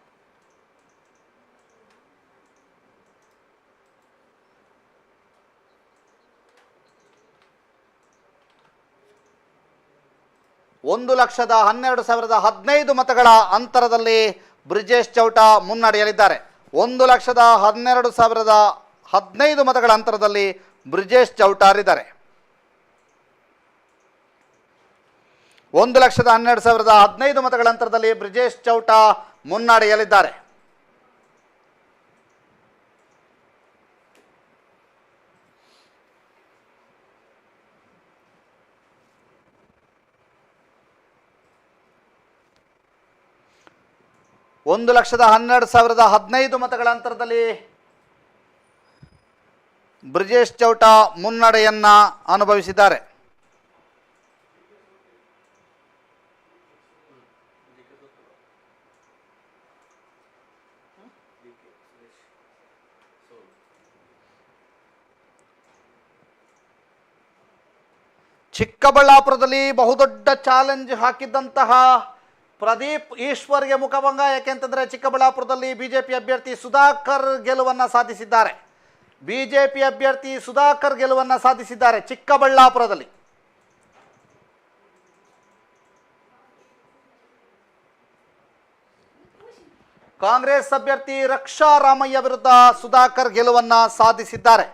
ಒಂದು 1,12,015 ಮತಗಳ ಅಂತರದಲ್ಲಿ ಬ್ರಿಜೇಶ್ ಚೌಟ ಮುನ್ನಡೆಯಲಿದ್ದಾರೆ. 1,12,015 ಮತಗಳ ಅಂತರದಲ್ಲಿ ಬ್ರಿಜೇಶ್ ಚೌಟಾರಿದ್ದಾರೆ. 1,12,015 ಮತಗಳ ಅಂತರದಲ್ಲಿ ಬ್ರಿಜೇಶ್ ಚೌಟ ಮುನ್ನಡೆಯಲಿದ್ದಾರೆ. ಒಂದು 1,12,015 ಮತಗಳ ಅಂತರದಲ್ಲಿ ಬ್ರಿಜೇಶ್ ಚೌಟ ಮುನ್ನಡೆಯನ್ನ ಅನುಭವಿಸಿದ್ದಾರೆ. ಚಿಕ್ಕಬಳ್ಳಾಪುರದಲ್ಲಿ ಬಹುದೊಡ್ಡ ಚಾಲೆಂಜ್ ಹಾಕಿದ್ದಂತಹ ಪ್ರದೀಪ್ ಈಶ್ವರ್ಗೆ ಮುಖಭಂಗ. ಯಾಕೆಂತಂದರೆ ಚಿಕ್ಕಬಳ್ಳಾಪುರದಲ್ಲಿ ಬಿಜೆಪಿ ಅಭ್ಯರ್ಥಿ ಸುಧಾಕರ್ ಗೆಲುವನ್ನು ಸಾಧಿಸಿದ್ದಾರೆ. ಚಿಕ್ಕಬಳ್ಳಾಪುರದಲ್ಲಿ ಕಾಂಗ್ರೆಸ್ ಅಭ್ಯರ್ಥಿ ರಕ್ಷಾ ರಾಮಯ್ಯ ವಿರುದ್ಧ ಸುಧಾಕರ್ ಗೆಲುವನ್ನು ಸಾಧಿಸಿದ್ದಾರೆ.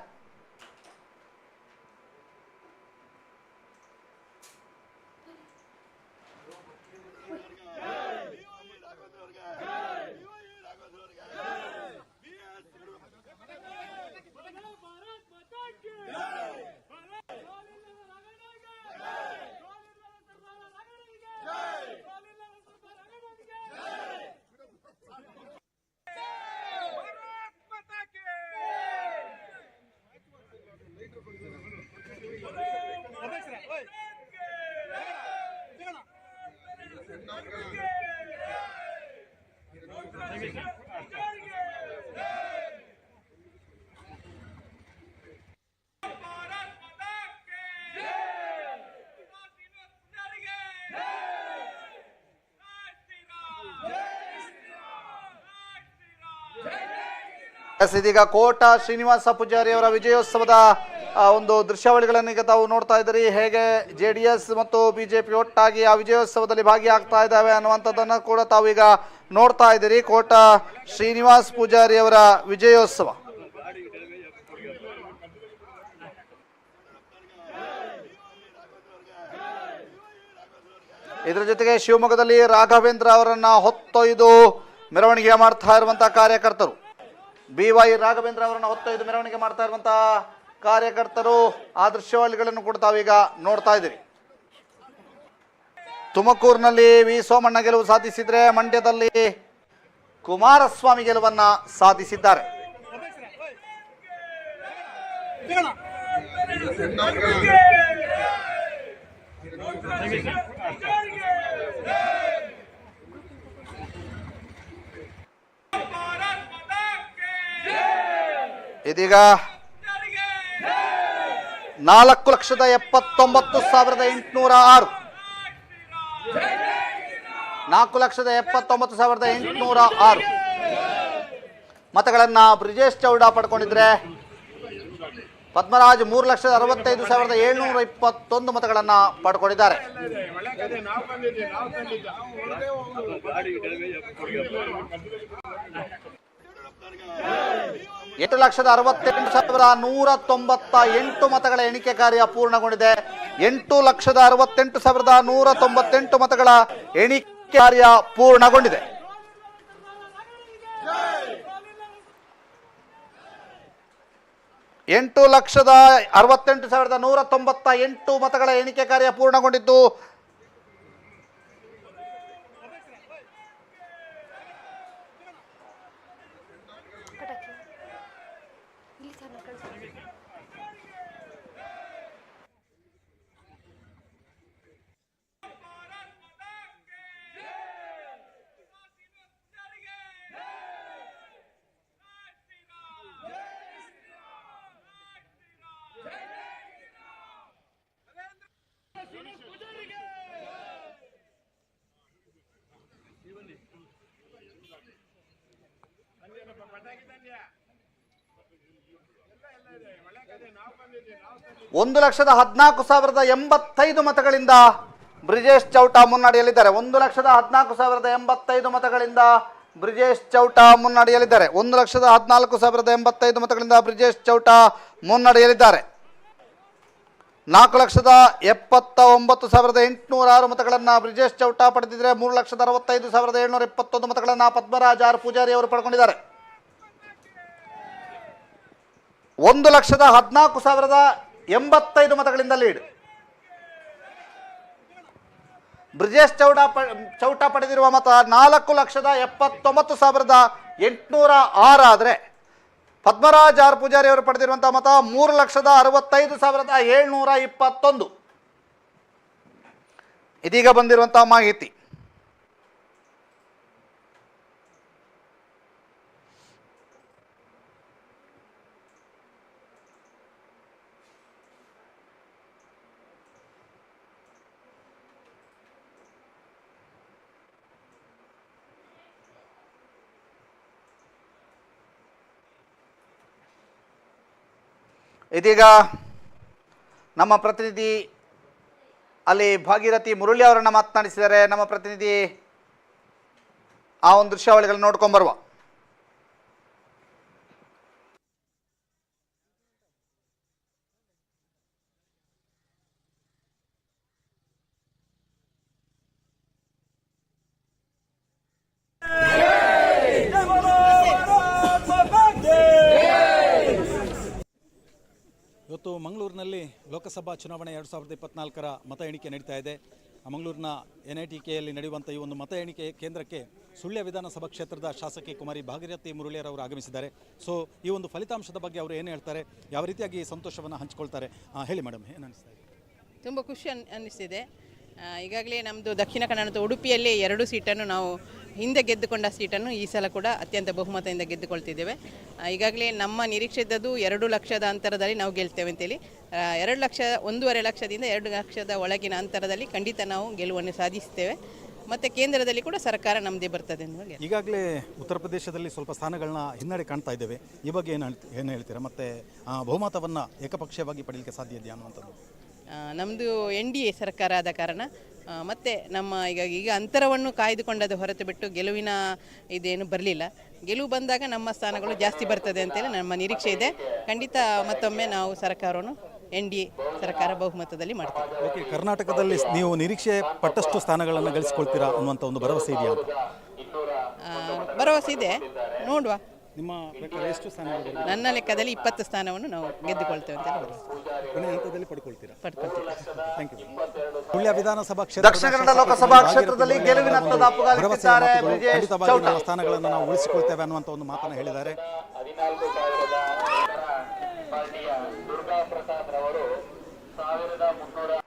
ಇದೀಗ ಕೋಟ ಶ್ರೀನಿವಾಸ ಪೂಜಾರಿ ಅವರ ವಿಜಯೋತ್ಸವದ ಒಂದು ದೃಶ್ಯಾವಳಿಗಳನ್ನು ಈಗ ತಾವು ನೋಡ್ತಾ ಇದ್ದೀರಿ. ಹೇಗೆ JDS ಮತ್ತು ಬಿಜೆಪಿ ಒಟ್ಟಾಗಿ ಆ ವಿಜಯೋತ್ಸವದಲ್ಲಿ ಭಾಗಿಯಾಗ್ತಾ ಇದ್ದಾವೆ ಅನ್ನುವಂಥದ್ದನ್ನು ಕೂಡ ತಾವು ಈಗ ನೋಡ್ತಾ ಇದ್ದೀರಿ. ಕೋಟ ಶ್ರೀನಿವಾಸ್ ಪೂಜಾರಿ ಅವರ ವಿಜಯೋತ್ಸವ. ಇದರ ಜೊತೆಗೆ ಶಿವಮೊಗ್ಗದಲ್ಲಿ ರಾಘವೇಂದ್ರ ಅವರನ್ನ ಹೊತ್ತೊಯ್ದು ಮೆರವಣಿಗೆ ಮಾಡ್ತಾ ಇರುವಂತಹ ಕಾರ್ಯಕರ್ತರು, BY ರಾಘವೇಂದ್ರ ಅವರನ್ನು ಹೊತ್ತೊಯ್ದು ಮೆರವಣಿಗೆ ಮಾಡ್ತಾ ಇರುವಂತಹ ಕಾರ್ಯಕರ್ತರು, ಆ ದೃಶ್ಯಾವಳಿಗಳನ್ನು ಕೂಡ ತಾವೀಗ ನೋಡ್ತಾ ಇದ್ದೀರಿ. ತುಮಕೂರಿನಲ್ಲಿ ವಿ ಸೋಮಣ್ಣ ಗೆಲುವು ಸಾಧಿಸಿದ್ರೆ ಮಂಡ್ಯದಲ್ಲಿ ಕುಮಾರಸ್ವಾಮಿ ಗೆಲುವನ್ನ ಸಾಧಿಸಿದ್ದಾರೆ. ಇದೀಗ 4,79,806 4,79,806 ಮತಗಳನ್ನ ಬ್ರಿಜೇಶ್ ಚೌಡ ಪಡ್ಕೊಂಡಿದ್ರೆ ಪದ್ಮರಾಜ್ 3,65,721 ಮತಗಳನ್ನು ಪಡ್ಕೊಂಡಿದ್ದಾರೆ. ಎಂಟು 8,68,198 ಮತಗಳ ಎಣಿಕೆ ಕಾರ್ಯ ಪೂರ್ಣಗೊಂಡಿದೆ. 8,68,198 ಮತಗಳ ಎಣಿಕೆ ಕಾರ್ಯ ಪೂರ್ಣಗೊಂಡಿದೆ. ಎಂಟು 8,68,198 ಮತಗಳ ಎಣಿಕೆ ಕಾರ್ಯ ಪೂರ್ಣಗೊಂಡಿದ್ದು ಒಂದು 1,14,085 ಮತಗಳಿಂದ ಬ್ರಿಜೇಶ್ ಚೌಟಾ ಮುನ್ನಡೆಯಲಿದ್ದಾರೆ. 1,14,085 ಮತಗಳಿಂದ ಬ್ರಿಜೇಶ್ ಚೌಟಾ ಮುನ್ನಡೆಯಲಿದ್ದಾರೆ. 1,14,085 ಮತಗಳಿಂದ ಬ್ರಿಜೇಶ್ ಚೌಟಾ ಮುನ್ನಡೆಯಲಿದ್ದಾರೆ. 4,79,806 ಮತಗಳನ್ನು ಬ್ರಿಜೇಶ್ ಚೌಟಾ ಪಡೆದಿದ್ದರೆ 3,65,721 ಮತಗಳನ್ನು ಪದ್ಮರಾಜ್ ಆರ್ ಪೂಜಾರಿ ಅವರು ಪಡ್ಕೊಂಡಿದ್ದಾರೆ. 1,14,085 ಮತಗಳಿಂದ ಲೀಡ್. ಬ್ರಿಜೇಶ್ ಚೌಟಾ ಪಡೆದಿರುವ ಮತ 4,79,806 ಆದರೆ ಪದ್ಮರಾಜ್ ಆರ್ ಪೂಜಾರಿ ಅವರು ಪಡೆದಿರುವಂತಹ ಮತ 3,65,721. ಇದೀಗ ಬಂದಿರುವಂತಹ ಮಾಹಿತಿ. ಇದೀಗ ನಮ್ಮ ಪ್ರತಿನಿಧಿ ಅಲ್ಲಿ ಭಾಗೀರಥಿ ಮುರಳಿ ಅವರನ್ನು ಮಾತನಾಡಿಸಿದ್ದಾರೆ. ನಮ್ಮ ಪ್ರತಿನಿಧಿ ಆ ಒಂದು ದೃಶ್ಯಾವಳಿಗಳನ್ನು ನೋಡ್ಕೊಂಬರುವ. ಇವತ್ತು ಮಂಗಳೂರಿನಲ್ಲಿ ಲೋಕಸಭಾ ಚುನಾವಣೆ 2024ರ ಮತ ಎಣಿಕೆ ನಡೀತಾ ಇದೆ. ಮಂಗಳೂರಿನ NITKಯಲ್ಲಿ ನಡೆಯುವಂಥ ಈ ಒಂದು ಮತ ಎಣಿಕೆ ಕೇಂದ್ರಕ್ಕೆ ಸುಳ್ಯ ವಿಧಾನಸಭಾ ಕ್ಷೇತ್ರದ ಶಾಸಕಿ ಕುಮಾರಿ ಭಾಗೀರಥಿ ಮುರಳಿಯರವರು ಆಗಮಿಸಿದ್ದಾರೆ. ಸೊ ಈ ಒಂದು ಫಲಿತಾಂಶದ ಬಗ್ಗೆ ಅವರು ಏನು ಹೇಳ್ತಾರೆ, ಯಾವ ರೀತಿಯಾಗಿ ಸಂತೋಷವನ್ನು ಹಂಚಿಕೊಳ್ತಾರೆ, ಹೇಳಿ ಮೇಡಮ್, ಏನು ಅನಿಸ್ತಾ ಇದೆ? ತುಂಬ ಖುಷಿ ಅನ್ನಿಸ್ತಿದೆ. ಈಗಾಗಲೇ ನಮ್ಮದು ದಕ್ಷಿಣ ಕನ್ನಡದ ಉಡುಪಿಯಲ್ಲಿ 2 ಸೀಟನ್ನು ನಾವು ಹಿಂದೆ ಗೆದ್ದುಕೊಂಡ ಸೀಟನ್ನು ಈ ಸಲ ಕೂಡ ಅತ್ಯಂತ ಬಹುಮತದಿಂದ ಗೆದ್ದುಕೊಳ್ತಿದ್ದೇವೆ. ಈಗಾಗಲೇ ನಮ್ಮ ನಿರೀಕ್ಷೆ ಇದ್ದದ್ದು 2 ಲಕ್ಷದ ಅಂತರದಲ್ಲಿ ನಾವು ಗೆಲ್ತೇವೆ ಅಂತೇಳಿ. 2 ಲಕ್ಷ 1.5 ಲಕ್ಷದಿಂದ 2 ಲಕ್ಷದ ಒಳಗಿನ ಅಂತರದಲ್ಲಿ ಖಂಡಿತ ನಾವು ಗೆಲುವನ್ನು ಸಾಧಿಸ್ತೇವೆ. ಮತ್ತು ಕೇಂದ್ರದಲ್ಲಿ ಕೂಡ ಸರ್ಕಾರ ನಮ್ಮದೇ ಬರ್ತದೆ ಅಂತ. ಈಗಾಗಲೇ ಉತ್ತರ ಪ್ರದೇಶದಲ್ಲಿ ಸ್ವಲ್ಪ ಸ್ಥಾನಗಳನ್ನ ಹಿನ್ನಡೆ ಕಾಣ್ತಾ ಇದ್ದೇವೆ. ಈ ಬಗ್ಗೆ ಏನು ಹೇಳ್ತೀರಾ? ಮತ್ತು ಬಹುಮತವನ್ನು ಏಕಪಕ್ಷೀಯವಾಗಿ ಪಡೆಯಲಿಕ್ಕೆ ಸಾಧ್ಯ ಇದೆಯಾ ಅನ್ನುವಂಥದ್ದು? ನಮ್ಮದು NDA ಸರ್ಕಾರ ಆದ ಕಾರಣ ಮತ್ತು ನಮ್ಮ ಈಗ ಅಂತರವನ್ನು ಕಾಯ್ದುಕೊಂಡದ್ದು ಹೊರತು ಬಿಟ್ಟು ಗೆಲುವಿನ ಇದೇನು ಬರಲಿಲ್ಲ. ಗೆಲುವು ಬಂದಾಗ ನಮ್ಮ ಸ್ಥಾನಗಳು ಜಾಸ್ತಿ ಬರ್ತದೆ ಅಂತೇಳಿ ನಮ್ಮ ನಿರೀಕ್ಷೆ ಇದೆ. ಖಂಡಿತ ಮತ್ತೊಮ್ಮೆ ನಾವು ಸರ್ಕಾರವನ್ನು NDA ಸರ್ಕಾರ ಬಹುಮತದಲ್ಲಿ ಮಾಡ್ತೀವಿ. ಓಕೆ, ಕರ್ನಾಟಕದಲ್ಲಿ ನೀವು ನಿರೀಕ್ಷೆ ಪಟ್ಟಷ್ಟು ಸ್ಥಾನಗಳನ್ನು ಗಳಿಸಿಕೊಳ್ತೀರಾ ಅನ್ನುವಂಥ ಒಂದು ಭರವಸೆ ಇದೆಯಾ ಅಂತ? ಭರವಸೆ ಇದೆ, ನೋಡುವ. ನಿಮ್ಮ ಪ್ರಕಾರ ಎಷ್ಟು ಸ್ಥಾನಗಳು? ನನ್ನ ಲೆಕ್ಕದಲ್ಲಿ 20 ಸ್ಥಾನವನ್ನು ನಾವು ಗೆದ್ದುಕೊಳ್ತೇವೆ ಅಂತ ಕೊನೆಯ ಹಂತದಲ್ಲಿ ಪಡ್ಕೊಳ್ತೀವಿ. Thank you. ಸುಳ್ಯ ವಿಧಾನಸಭಾ ಕ್ಷೇತ್ರ ದಕ್ಷಿಣ ಕನ್ನಡ ಲೋಕಸಭಾ ಕ್ಷೇತ್ರದಲ್ಲಿ ಗೆಲುವಿನ ಅಪ್ಪುಗಾಲಿಸಿದ್ದಾರೆ ಬ್ರಿಜೇಶ್ ಚೌಟಾ. ಸ್ಥಾನಗಳನ್ನು ನಾವು ಉಳಿಸಿಕೊಳ್ತೇವೆ ಅನ್ನುವಂಥ ಒಂದು ಮಾತನ್ನು ಹೇಳಿದ್ದಾರೆ. 14,000 ಪಾರ್ಟಿಯ ದುರ್ಗಾ ಪ್ರಸಾದ್ ರವರು 1,300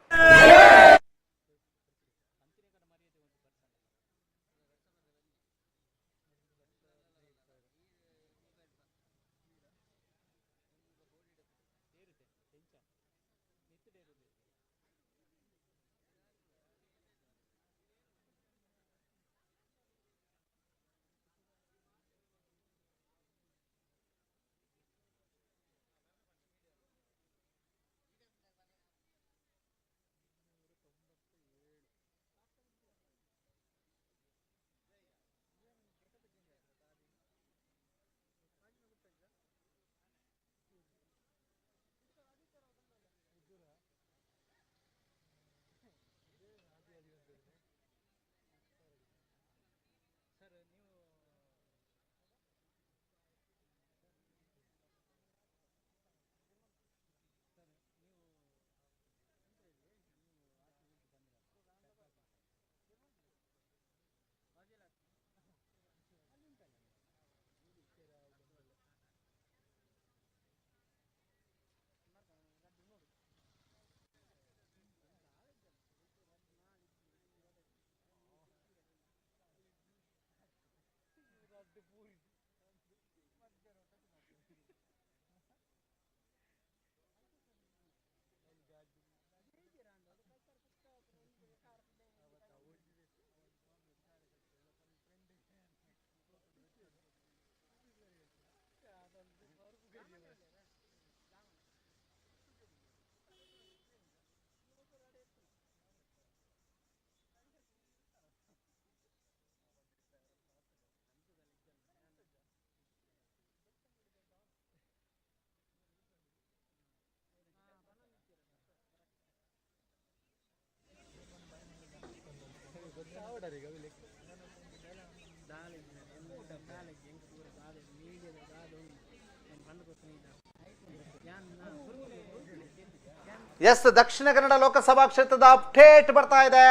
ಎಸ್, ದಕ್ಷಿಣ ಕನ್ನಡ ಲೋಕಸಭಾ ಕ್ಷೇತ್ರದ ಅಪ್ಡೇಟ್ ಬರ್ತಾ ಇದೆ.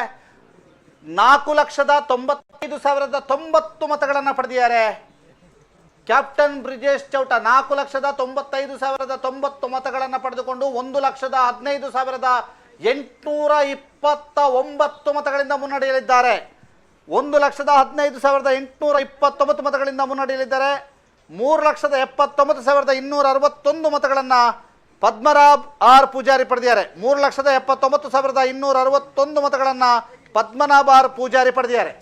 4,95,090 ಮತಗಳನ್ನು ಪಡೆದಿದ್ದಾರೆ ಕ್ಯಾಪ್ಟನ್ ಬ್ರಿಜೇಶ್ ಚೌಟ. 4,95,090 ಮತಗಳನ್ನು ಪಡೆದುಕೊಂಡು 1,15,829 ಮತಗಳಿಂದ ಮುನ್ನಡೆಯಲಿದ್ದಾರೆ. 1,15,829 ಮತಗಳಿಂದ ಮುನ್ನಡೆಯಲಿದ್ದಾರೆ. 3,79,261 ಮತಗಳನ್ನು ಪದ್ಮನಾಭ್ ಆರ್ ಪೂಜಾರಿ ಪಡೆದಿದ್ದಾರೆ. 3,79,261 ಮತಗಳನ್ನು ಪದ್ಮನಾಭ ಆರ್ ಪೂಜಾರಿ ಪಡೆದಿದ್ದಾರೆ.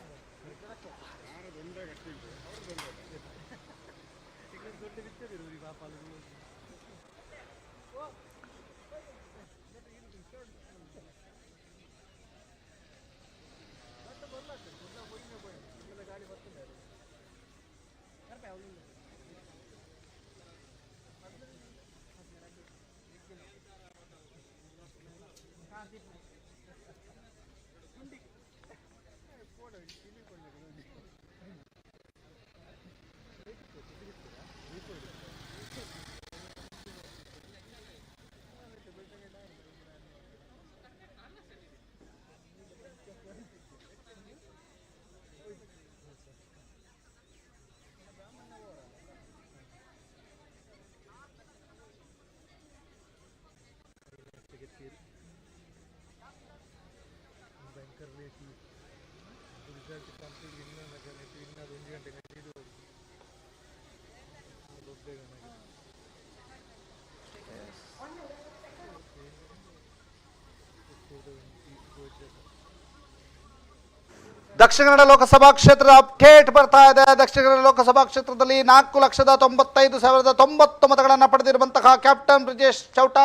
ದಕ್ಷಿಣ ಕನ್ನಡ ಲೋಕಸಭಾ ಕ್ಷೇತ್ರದ ಅಪ್ಡೇಟ್ ಬರ್ತಾ ಇದೆ. ದಕ್ಷಿಣ ಕನ್ನಡ ಲೋಕಸಭಾ ಕ್ಷೇತ್ರದಲ್ಲಿ 4,95,090 ಮತಗಳನ್ನು ಪಡೆದಿರುವಂತಹ ಕ್ಯಾಪ್ಟನ್ ಬ್ರಿಜೇಶ್ ಚೌಟ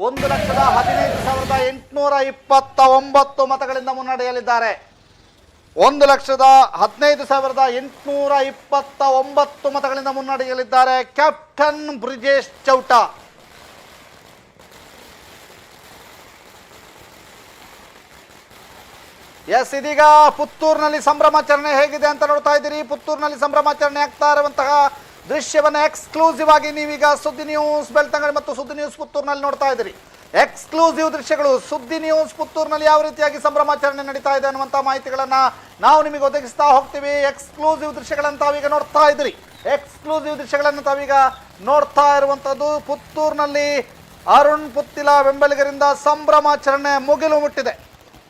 1,15,829 ಮತಗಳಿಂದ ಮುನ್ನಡೆಯಲಿದ್ದಾರೆ. 1,15,829 ಮತಗಳಿಂದ ಮುನ್ನಡೆಯಲಿದ್ದಾರೆ ಕ್ಯಾಪ್ಟನ್ ಬ್ರಿಜೇಶ್ ಚೌಟ. ಎಸ್, ಇದೀಗ ಪುತ್ತೂರಿನಲ್ಲಿ ಸಂಭ್ರಮಾಚರಣೆ ಹೇಗಿದೆ ಅಂತ ನೋಡ್ತಾ ಇದ್ದೀರಿ. ಪುತ್ತೂರಿನಲ್ಲಿ ಸಂಭ್ರಮಾಚರಣೆ ಆಗ್ತಾ ಇರುವಂತಹ ದೃಶ್ಯವನ್ನು ಎಕ್ಸ್ಕ್ಲೂಸಿವ್ ಆಗಿ ನೀವೀಗ ಸುದ್ದಿ ನ್ಯೂಸ್ ಬೆಳ್ತಂಗಡಿ ಮತ್ತು ಸುದ್ದಿ ನ್ಯೂಸ್ ಪುತ್ತೂರಿನಲ್ಲಿ ನೋಡ್ತಾ ಇದ್ದೀರಿ. ಎಕ್ಸ್ಕ್ಲೂಸಿವ್ ದೃಶ್ಯಗಳು ಸುದ್ದಿ ನ್ಯೂಸ್ ಪುತ್ತೂರಿನಲ್ಲಿ ಯಾವ ರೀತಿಯಾಗಿ ಸಂಭ್ರಮಾಚರಣೆ ನಡೀತಾ ಇದೆ ಅನ್ನುವಂಥ ಮಾಹಿತಿಗಳನ್ನು ನಾವು ನಿಮಗೆ ಒದಗಿಸ್ತಾ ಹೋಗ್ತೀವಿ. ಎಕ್ಸ್ಕ್ಲೂಸಿವ್ ದೃಶ್ಯಗಳನ್ನು ತಾವೀಗ ನೋಡ್ತಾ ಇದ್ದೀರಿ. ಎಕ್ಸ್ಕ್ಲೂಸಿವ್ ದೃಶ್ಯಗಳನ್ನು ತಾವೀಗ ನೋಡ್ತಾ ಇರುವಂಥದ್ದು ಪುತ್ತೂರಿನಲ್ಲಿ ಅರುಣ್ ಪುತ್ತಿಲ ಬೆಂಬಲಿಗರಿಂದ ಸಂಭ್ರಮಾಚರಣೆ ಮುಗಿಲು ಮುಟ್ಟಿದೆ.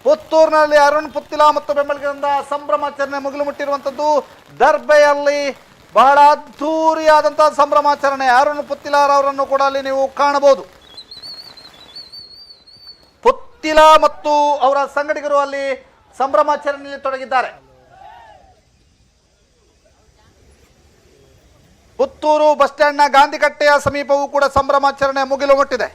ಪುತ್ತೂರಿನಲ್ಲಿ ಅರುಣ್ ಪುತ್ತಿಲ ಮತ್ತು ಬೆಂಬಲಿಗರಿಂದ ಸಂಭ್ರಮಾಚರಣೆ ಮುಗಿಲು ಮುಟ್ಟಿರುವಂಥದ್ದು. ದರ್ಬೆಯಲ್ಲಿ ಬಹಳ ಅದ್ಧೂರಿಯಾದಂತಹ ಸಂಭ್ರಮಾಚರಣೆ. ಅರುಣ್ ಪುತ್ತಿಲಾರವರನ್ನು ಕೂಡ ಅಲ್ಲಿ ನೀವು ಕಾಣಬಹುದು. ಪುತ್ತಿಲ ಮತ್ತು ಅವರ ಸಂಗಡಿಗರು ಅಲ್ಲಿ ಸಂಭ್ರಮಾಚರಣೆಯಲ್ಲಿ ತೊಡಗಿದ್ದಾರೆ. ಪುತ್ತೂರು ಬಸ್ ಸ್ಟ್ಯಾಂಡ್ನ ಗಾಂಧಿಕಟ್ಟೆಯ ಸಮೀಪವೂ ಕೂಡ ಸಂಭ್ರಮಾಚರಣೆ ಮುಗಿಲು ಮುಟ್ಟಿದೆ.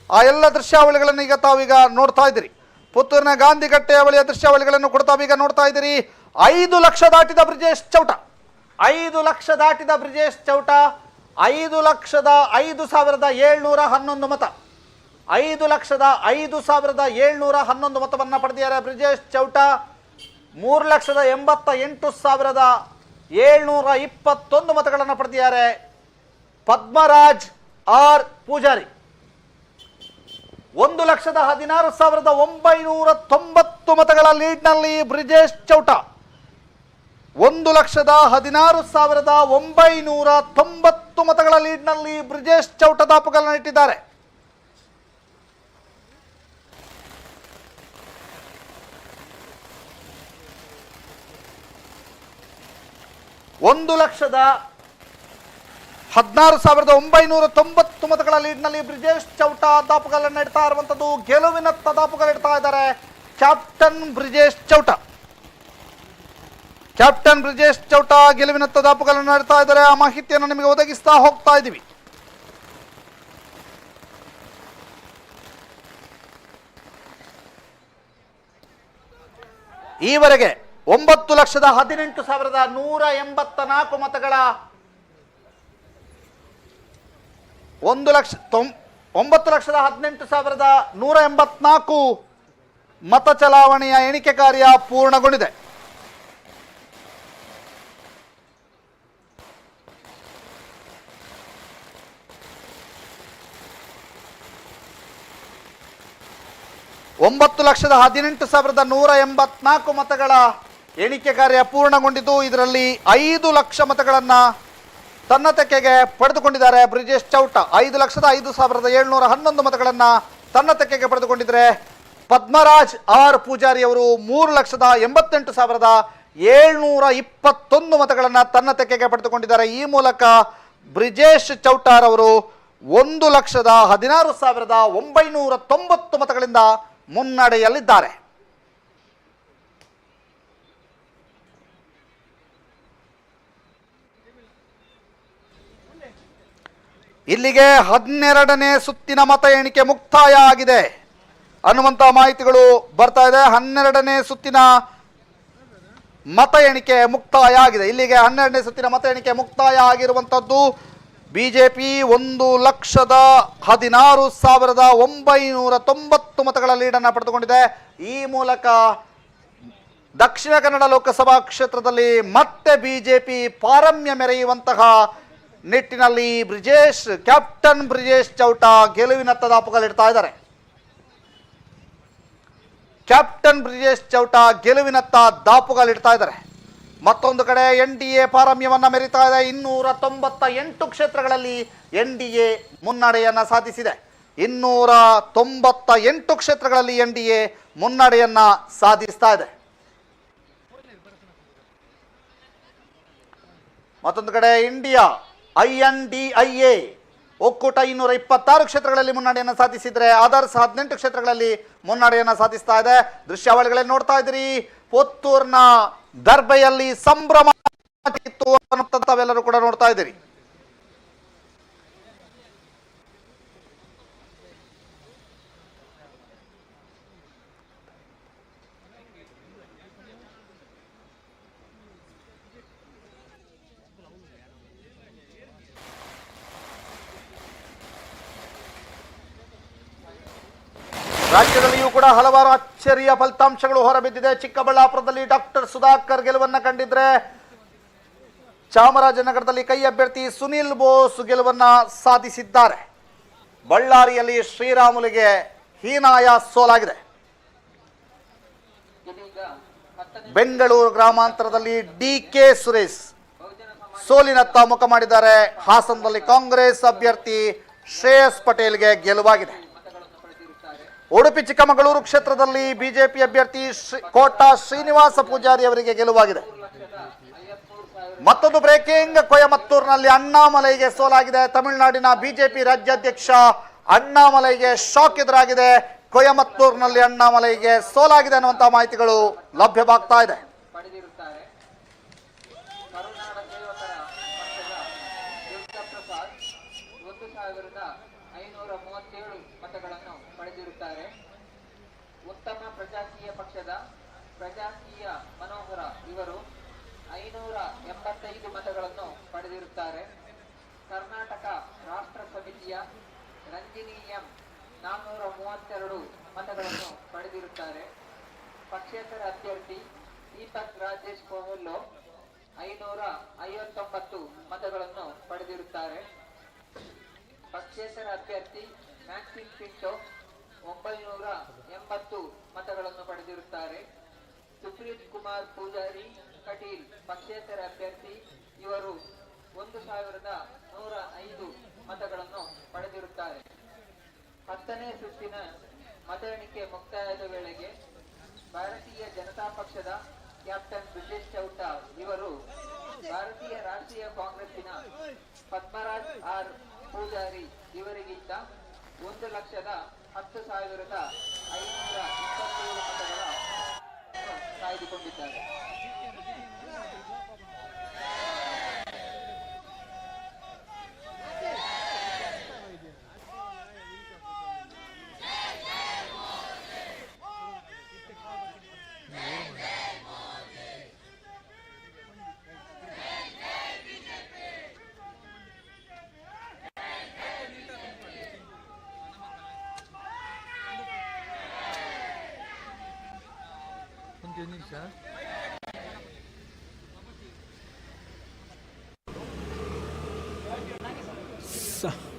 ಆ ಎಲ್ಲ ದೃಶ್ಯಾವಳಿಗಳನ್ನು ಈಗ ತಾವೀಗ ನೋಡ್ತಾ ಇದ್ದೀರಿ. ಪುತ್ತೂರಿನ ಗಾಂಧಿಕಟ್ಟೆಯ ಬಳಿಯ ದೃಶ್ಯಾವಳಿಗಳನ್ನು ಕೂಡ ತಾವೀಗ ನೋಡ್ತಾ ಇದ್ದೀರಿ. 5 ಲಕ್ಷ ದಾಟಿದ ಬ್ರಿಜೇಶ್ ಚೌಟ. 5 ಲಕ್ಷ ದಾಟಿದ ಬ್ರಿಜೇಶ್ ಚೌಟ 5,05,711 ಮತ. 5,05,711 ಮತವನ್ನು ಪಡೆದಿದ್ದಾರೆ ಬ್ರಿಜೇಶ್ ಚೌಟ. 3,88,721 ಮತಗಳನ್ನು ಪಡೆದಿದ್ದಾರೆ ಪದ್ಮರಾಜ್ ಆರ್ ಪೂಜಾರಿ. 1,16,990 ಮತಗಳ ಲೀಡ್ನಲ್ಲಿ ಬ್ರಿಜೇಶ್ ಚೌಟ. 1,16,990 ಮತಗಳ ಲೀಡ್ನಲ್ಲಿ ಬ್ರಿಜೇಶ್ ಚೌಟ ದಾಪುಗಳನ್ನು ಇಟ್ಟಿದ್ದಾರೆ. ಒಂದು 1,16,990 ಮತಗಳ ಲೀಡ್ನಲ್ಲಿ ಬ್ರಿಜೇಶ್ ಚೌಟ ದಾಪುಗಳನ್ನು ಇಡ್ತಾ ಇರುವಂಥದ್ದು. ಗೆಲುವಿನತ್ತ ದಾಪುಗಳು ಇಡ್ತಾ ಇದ್ದಾರೆ ಕ್ಯಾಪ್ಟನ್ ಬ್ರಿಜೇಶ್ ಚೌಟ. ಕ್ಯಾಪ್ಟನ್ ಬ್ರಿಜೇಶ್ ಚೌಟ ಗೆಲುವಿನತ್ತ ದಾಪುಗಳನ್ನು ಇಡ್ತಾ ಇದ್ದಾರೆ. ಆ ಮಾಹಿತಿಯನ್ನು ನಿಮಗೆ ಒದಗಿಸ್ತಾ ಹೋಗ್ತಾ ಇದ್ದೀವಿ. ಈವರೆಗೆ 9,18,184 ಮತಗಳ 9,18,184 ಮತ ಚಲಾವಣೆಯ ಎಣಿಕೆ ಕಾರ್ಯ ಪೂರ್ಣಗೊಂಡಿದೆ. 9,18,184 ಮತಗಳ ಎಣಿಕೆ ಕಾರ್ಯ ಪೂರ್ಣಗೊಂಡಿದ್ದು ಇದರಲ್ಲಿ 5 ಲಕ್ಷ ಮತಗಳನ್ನು ತನ್ನ ತೆಕ್ಕೆಗೆ ಪಡೆದುಕೊಂಡಿದ್ದಾರೆ ಬ್ರಿಜೇಶ್ ಚೌಟ. 5,05,711 ಮತಗಳನ್ನು ತನ್ನ ತೆಕ್ಕೆಗೆ ಪಡೆದುಕೊಂಡಿದ್ದಾರೆ. ಪದ್ಮರಾಜ್ ಆರ್ ಪೂಜಾರಿ ಅವರು 3,88,721 ಮತಗಳನ್ನು ತನ್ನ ತೆಕ್ಕೆಗೆ ಪಡೆದುಕೊಂಡಿದ್ದಾರೆ. ಈ ಮೂಲಕ ಬ್ರಿಜೇಶ್ ಚೌಟಾರ್ ಅವರು 1,16,990 ಮತಗಳಿಂದ ಮುನ್ನಡೆಯಲ್ಲಿದ್ದಾರೆ. ಇಲ್ಲಿಗೆ 12ನೇ ಸುತ್ತಿನ ಮತ ಎಣಿಕೆ ಮುಕ್ತಾಯ ಆಗಿದೆ ಅನ್ನುವಂಥ ಮಾಹಿತಿಗಳು ಬರ್ತಾ ಇದೆ. 12ನೇ ಸುತ್ತಿನ ಮತ ಎಣಿಕೆ ಮುಕ್ತಾಯ ಆಗಿದೆ. ಇಲ್ಲಿಗೆ 12ನೇ ಸುತ್ತಿನ ಮತ ಎಣಿಕೆ ಮುಕ್ತಾಯ ಆಗಿರುವಂಥದ್ದು. ಬಿಜೆಪಿ 1,16,990 ಮತಗಳ ಲೀಡನ್ನು ಪಡೆದುಕೊಂಡಿದೆ. ಈ ಮೂಲಕ ದಕ್ಷಿಣ ಕನ್ನಡ ಲೋಕಸಭಾ ಕ್ಷೇತ್ರದಲ್ಲಿ ಮತ್ತೆ ಬಿಜೆಪಿ ಪಾರಮ್ಯ ಮೆರೆಯುವಂತಹ ನಿಟ್ಟಿನಲ್ಲಿ ಕ್ಯಾಪ್ಟನ್ ಬ್ರಿಜೇಶ್ ಚೌಟ ಗೆಲುವಿನತ್ತ ದಾಪುಗಾಲಿಡ್ತಾ ಇದ್ದಾರೆ. ಕ್ಯಾಪ್ಟನ್ ಬ್ರಿಜೇಶ್ ಚೌಟ ಗೆಲುವಿನತ್ತ ದಾಪುಗಾಲಿಡ್ತಾ ಇದ್ದಾರೆ. ಮತ್ತೊಂದು ಕಡೆ NDA ಪಾರಮ್ಯವನ್ನು ಮೆರಿತಾ ಇದೆ. 298 ಕ್ಷೇತ್ರಗಳಲ್ಲಿ NDA ಮುನ್ನಡೆಯನ್ನು ಸಾಧಿಸಿದೆ. 298 ಕ್ಷೇತ್ರಗಳಲ್ಲಿ NDA ಮುನ್ನಡೆಯನ್ನು ಸಾಧಿಸ್ತಾ ಇದೆ. ಮತ್ತೊಂದು ಕಡೆ INDIA ಒಕ್ಕೂಟ 226 ಕ್ಷೇತ್ರಗಳಲ್ಲಿ ಮುನ್ನಡೆಯನ್ನು ಸಾಧಿಸಿದರೆ ಅದರ್ಸ್ 18 ಕ್ಷೇತ್ರಗಳಲ್ಲಿ ಮುನ್ನಡೆಯನ್ನು ಸಾಧಿಸ್ತಾ ಇದೆ. ದೃಶ್ಯಾವಳಿಗಳಲ್ಲಿ ನೋಡ್ತಾ ಇದ್ದೀರಿ. ಪುತ್ತೂರಿನ ದರ್ಬೆಯಲ್ಲಿ ಸಂಭ್ರಮ ಇತ್ತು ಅನ್ನುವಂಥವೆಲ್ಲರೂ ಕೂಡ ನೋಡ್ತಾ ಇದ್ದೀರಿ. ರಾಜ್ಯದಲ್ಲಿಯೂ ಕೂಡ ಹಲವಾರು ಅಚ್ಚರಿಯ ಫಲಿತಾಂಶಗಳು ಹೊರಬಿದ್ದಿದೆ. ಚಿಕ್ಕಬಳ್ಳಾಪುರದಲ್ಲಿ ಡಾಕ್ಟರ್ ಸುಧಾಕರ್ ಗೆಲುವನ್ನು ಕಂಡಿದ್ರೆ, ಚಾಮರಾಜನಗರದಲ್ಲಿ ಕೈ ಅಭ್ಯರ್ಥಿ ಸುನಿಲ್ ಬೋಸ್ ಗೆಲುವನ್ನು ಸಾಧಿಸಿದ್ದಾರೆ. ಬಳ್ಳಾರಿಯಲ್ಲಿ ಶ್ರೀರಾಮುಲುಗೆ ಹೀನಾಯ ಸೋಲಾಗಿದೆ. ಬೆಂಗಳೂರು ಗ್ರಾಮಾಂತರದಲ್ಲಿ DK ಸುರೇಶ್ ಸೋಲಿನತ್ತ ಮುಖ ಮಾಡಿದ್ದಾರೆ. ಹಾಸನದಲ್ಲಿ ಕಾಂಗ್ರೆಸ್ ಅಭ್ಯರ್ಥಿ ಶ್ರೇಯಸ್ ಪಟೇಲ್ಗೆ ಗೆಲುವಾಗಿದೆ. ಉಡುಪಿ ಚಿಕ್ಕಮಗಳೂರು ಕ್ಷೇತ್ರದಲ್ಲಿ ಬಿಜೆಪಿ ಅಭ್ಯರ್ಥಿ ಕೋಟಾ ಶ್ರೀನಿವಾಸ ಪೂಜಾರಿ ಅವರಿಗೆ ಗೆಲುವಾಗಿದೆ. ಮತ್ತೊಂದು ಬ್ರೇಕಿಂಗ್, ಕೊಯಮತ್ತೂರಿನಲ್ಲಿ ಅಣ್ಣಾಮಲೈಗೆ ಸೋಲಾಗಿದೆ. ತಮಿಳುನಾಡಿನ ಬಿಜೆಪಿ ರಾಜ್ಯಾಧ್ಯಕ್ಷ ಅಣ್ಣಾಮಲೈಗೆ ಶಾಕ್ ಎದುರಾಗಿದೆ. ಕೊಯಮತ್ತೂರಿನಲ್ಲಿ ಅಣ್ಣಾಮಲೈಗೆ ಸೋಲಾಗಿದೆ ಅನ್ನುವಂಥ ಮಾಹಿತಿಗಳು ಲಭ್ಯವಾಗ್ತಾ ಇದೆ. ಉತ್ತಮ ಪ್ರಜಾಕೀಯ ಪಕ್ಷದ ಪ್ರಜಾಕೀಯ ಮನೋಹರ ಇವರು 585 ಮತಗಳನ್ನು ಪಡೆದಿರುತ್ತಾರೆ. ಕರ್ನಾಟಕ ರಾಷ್ಟ್ರ ಸಮಿತಿಯ ರಂಜಿನಿ ಎಂ 432 ಮತಗಳನ್ನು ಪಡೆದಿರುತ್ತಾರೆ. ಪಕ್ಷೇತರ ಅಭ್ಯರ್ಥಿ ದೀಪಕ್ ರಾಜೇಶ್ ಕೋವೆಲ್ಲೋ 559 ಮತಗಳನ್ನು ಪಡೆದಿರುತ್ತಾರೆ. ಪಕ್ಷೇತರ ಅಭ್ಯರ್ಥಿ ಮ್ಯಾಕ್ಸಿಮ್ ಪಿಂಟೋ 980 ಮತಗಳನ್ನು ಪಡೆದಿರುತ್ತಾರೆ. ಸುಪ್ರೀತ್ ಕುಮಾರ್ ಪೂಜಾರಿ ಕಟೀಲ್ ಪಕ್ಷೇತರ ಅಭ್ಯರ್ಥಿ ಇವರು 1,105 ಮತಗಳನ್ನು ಪಡೆದಿರುತ್ತಾರೆ. 10ನೇ ಸುತ್ತಿನ ಮತ ಎಣಿಕೆ ಮುಕ್ತಾಯದ ವೇಳೆಗೆ ಭಾರತೀಯ ಜನತಾ ಪಕ್ಷದ ಕ್ಯಾಪ್ಟನ್ ಬ್ರಿಜೇಶ್ ಚೌಟ ಇವರು ಭಾರತೀಯ ರಾಷ್ಟ್ರೀಯ ಕಾಂಗ್ರೆಸ್ಸಿನ ಪದ್ಮರಾಜ್ ಆರ್ ಪೂಜಾರಿ ಇವರಿಗಿಂತ 1,10,527 ಮತಗಳ ಕಾಯ್ದುಕೊಂಡಿದ್ದಾರೆ.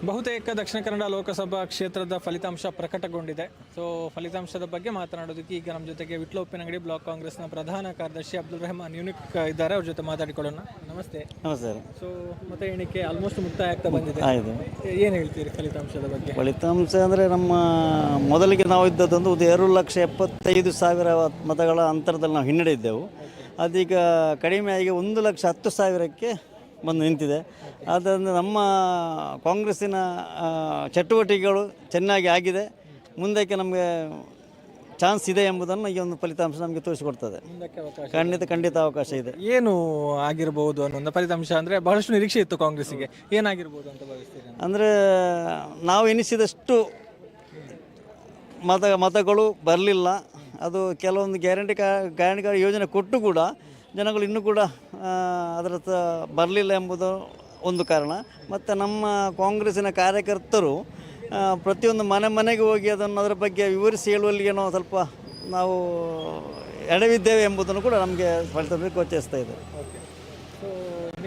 ಬಹುತೇಕ ದಕ್ಷಿಣ ಕನ್ನಡ ಲೋಕಸಭಾ ಕ್ಷೇತ್ರದ ಫಲಿತಾಂಶ ಪ್ರಕಟಗೊಂಡಿದೆ. ಸೊ ಫಲಿತಾಂಶದ ಬಗ್ಗೆ ಮಾತನಾಡೋದಕ್ಕೆ ಈಗ ನಮ್ಮ ಜೊತೆಗೆ ವಿಟ್ಲೋಪಿನಂಗಡಿ ಬ್ಲಾಕ್ ಕಾಂಗ್ರೆಸ್ನ ಪ್ರಧಾನ ಕಾರ್ಯದರ್ಶಿ ಅಬ್ದುಲ್ ರೆಹಮಾನ್ ಯೂನಿಕ್ ಇದ್ದಾರೆ. ಅವ್ರ ಜೊತೆ ಮಾತಾಡಿಕೊಳ್ಳೋಣ. ನಮಸ್ತೆ. ನಮಸ್ತೆ. ಸೊ ಮತ ಎಣಿಕೆ ಆಲ್ಮೋಸ್ಟ್ ಮುಕ್ತಾಯ ಆಗ್ತಾ ಬಂದಿದೆ. ಆಯಿತು. ಏನು ಹೇಳ್ತೀರಿ ಫಲಿತಾಂಶದ ಬಗ್ಗೆ? ಫಲಿತಾಂಶ ಅಂದರೆ ನಮ್ಮ ಮೊದಲಿಗೆ ನಾವು ಇದ್ದದ್ದೊಂದು 2,75,000 ಮತಗಳ ಅಂತರದಲ್ಲಿ ನಾವು ಹಿನ್ನಡೆ ಇದ್ದೆವು. ಅದೀಗ ಕಡಿಮೆಯಾಗಿ 1,10,000ಕ್ಕೆ ಬಂದು ನಿಂತಿದೆ. ಆದ್ದರಿಂದ ನಮ್ಮ ಕಾಂಗ್ರೆಸ್ಸಿನ ಚಟುವಟಿಕೆಗಳು ಚೆನ್ನಾಗಿ ಆಗಿದೆ. ಮುಂದಕ್ಕೆ ನಮಗೆ ಚಾನ್ಸ್ ಇದೆ ಎಂಬುದನ್ನು ಈ ಒಂದು ಫಲಿತಾಂಶ ನಮಗೆ ತೋರಿಸಿಕೊಡ್ತದೆ. ಖಂಡಿತ ಅವಕಾಶ ಇದೆ. ಏನು ಆಗಿರ್ಬೋದು ಅನ್ನೋ ಫಲಿತಾಂಶ ಅಂದರೆ ಬಹಳಷ್ಟು ನಿರೀಕ್ಷೆ ಇತ್ತು ಕಾಂಗ್ರೆಸ್ಸಿಗೆ, ಏನಾಗಿರ್ಬೋದು ಅಂತ ಭಾವಿಸ್ತೀರಿ? ಅಂದರೆ ನಾವು ಎನಿಸಿದಷ್ಟು ಮತಗಳು ಬರಲಿಲ್ಲ. ಅದು ಕೆಲವೊಂದು ಗ್ಯಾರಂಟಿ ಯೋಜನೆ ಕೊಟ್ಟು ಕೂಡ ಜನಗಳು ಇನ್ನೂ ಕೂಡ ಅದರ ಬರಲಿಲ್ಲ ಎಂಬುದು ಒಂದು ಕಾರಣ. ಮತ್ತು ನಮ್ಮ ಕಾಂಗ್ರೆಸ್ಸಿನ ಕಾರ್ಯಕರ್ತರು ಪ್ರತಿಯೊಂದು ಮನೆಗೆ ಹೋಗಿ ಅದರ ಬಗ್ಗೆ ವಿವರಿಸಿ ಹೇಳುವಲ್ಲಿ ಏನೋ ಸ್ವಲ್ಪ ನಾವು ಎಡವಿದ್ದೇವೆ ಎಂಬುದನ್ನು ಕೂಡ ನಮಗೆ ಫಲಿತಾಂಶ ಗೋಚರಿಸ್ತಾ ಇದೆ.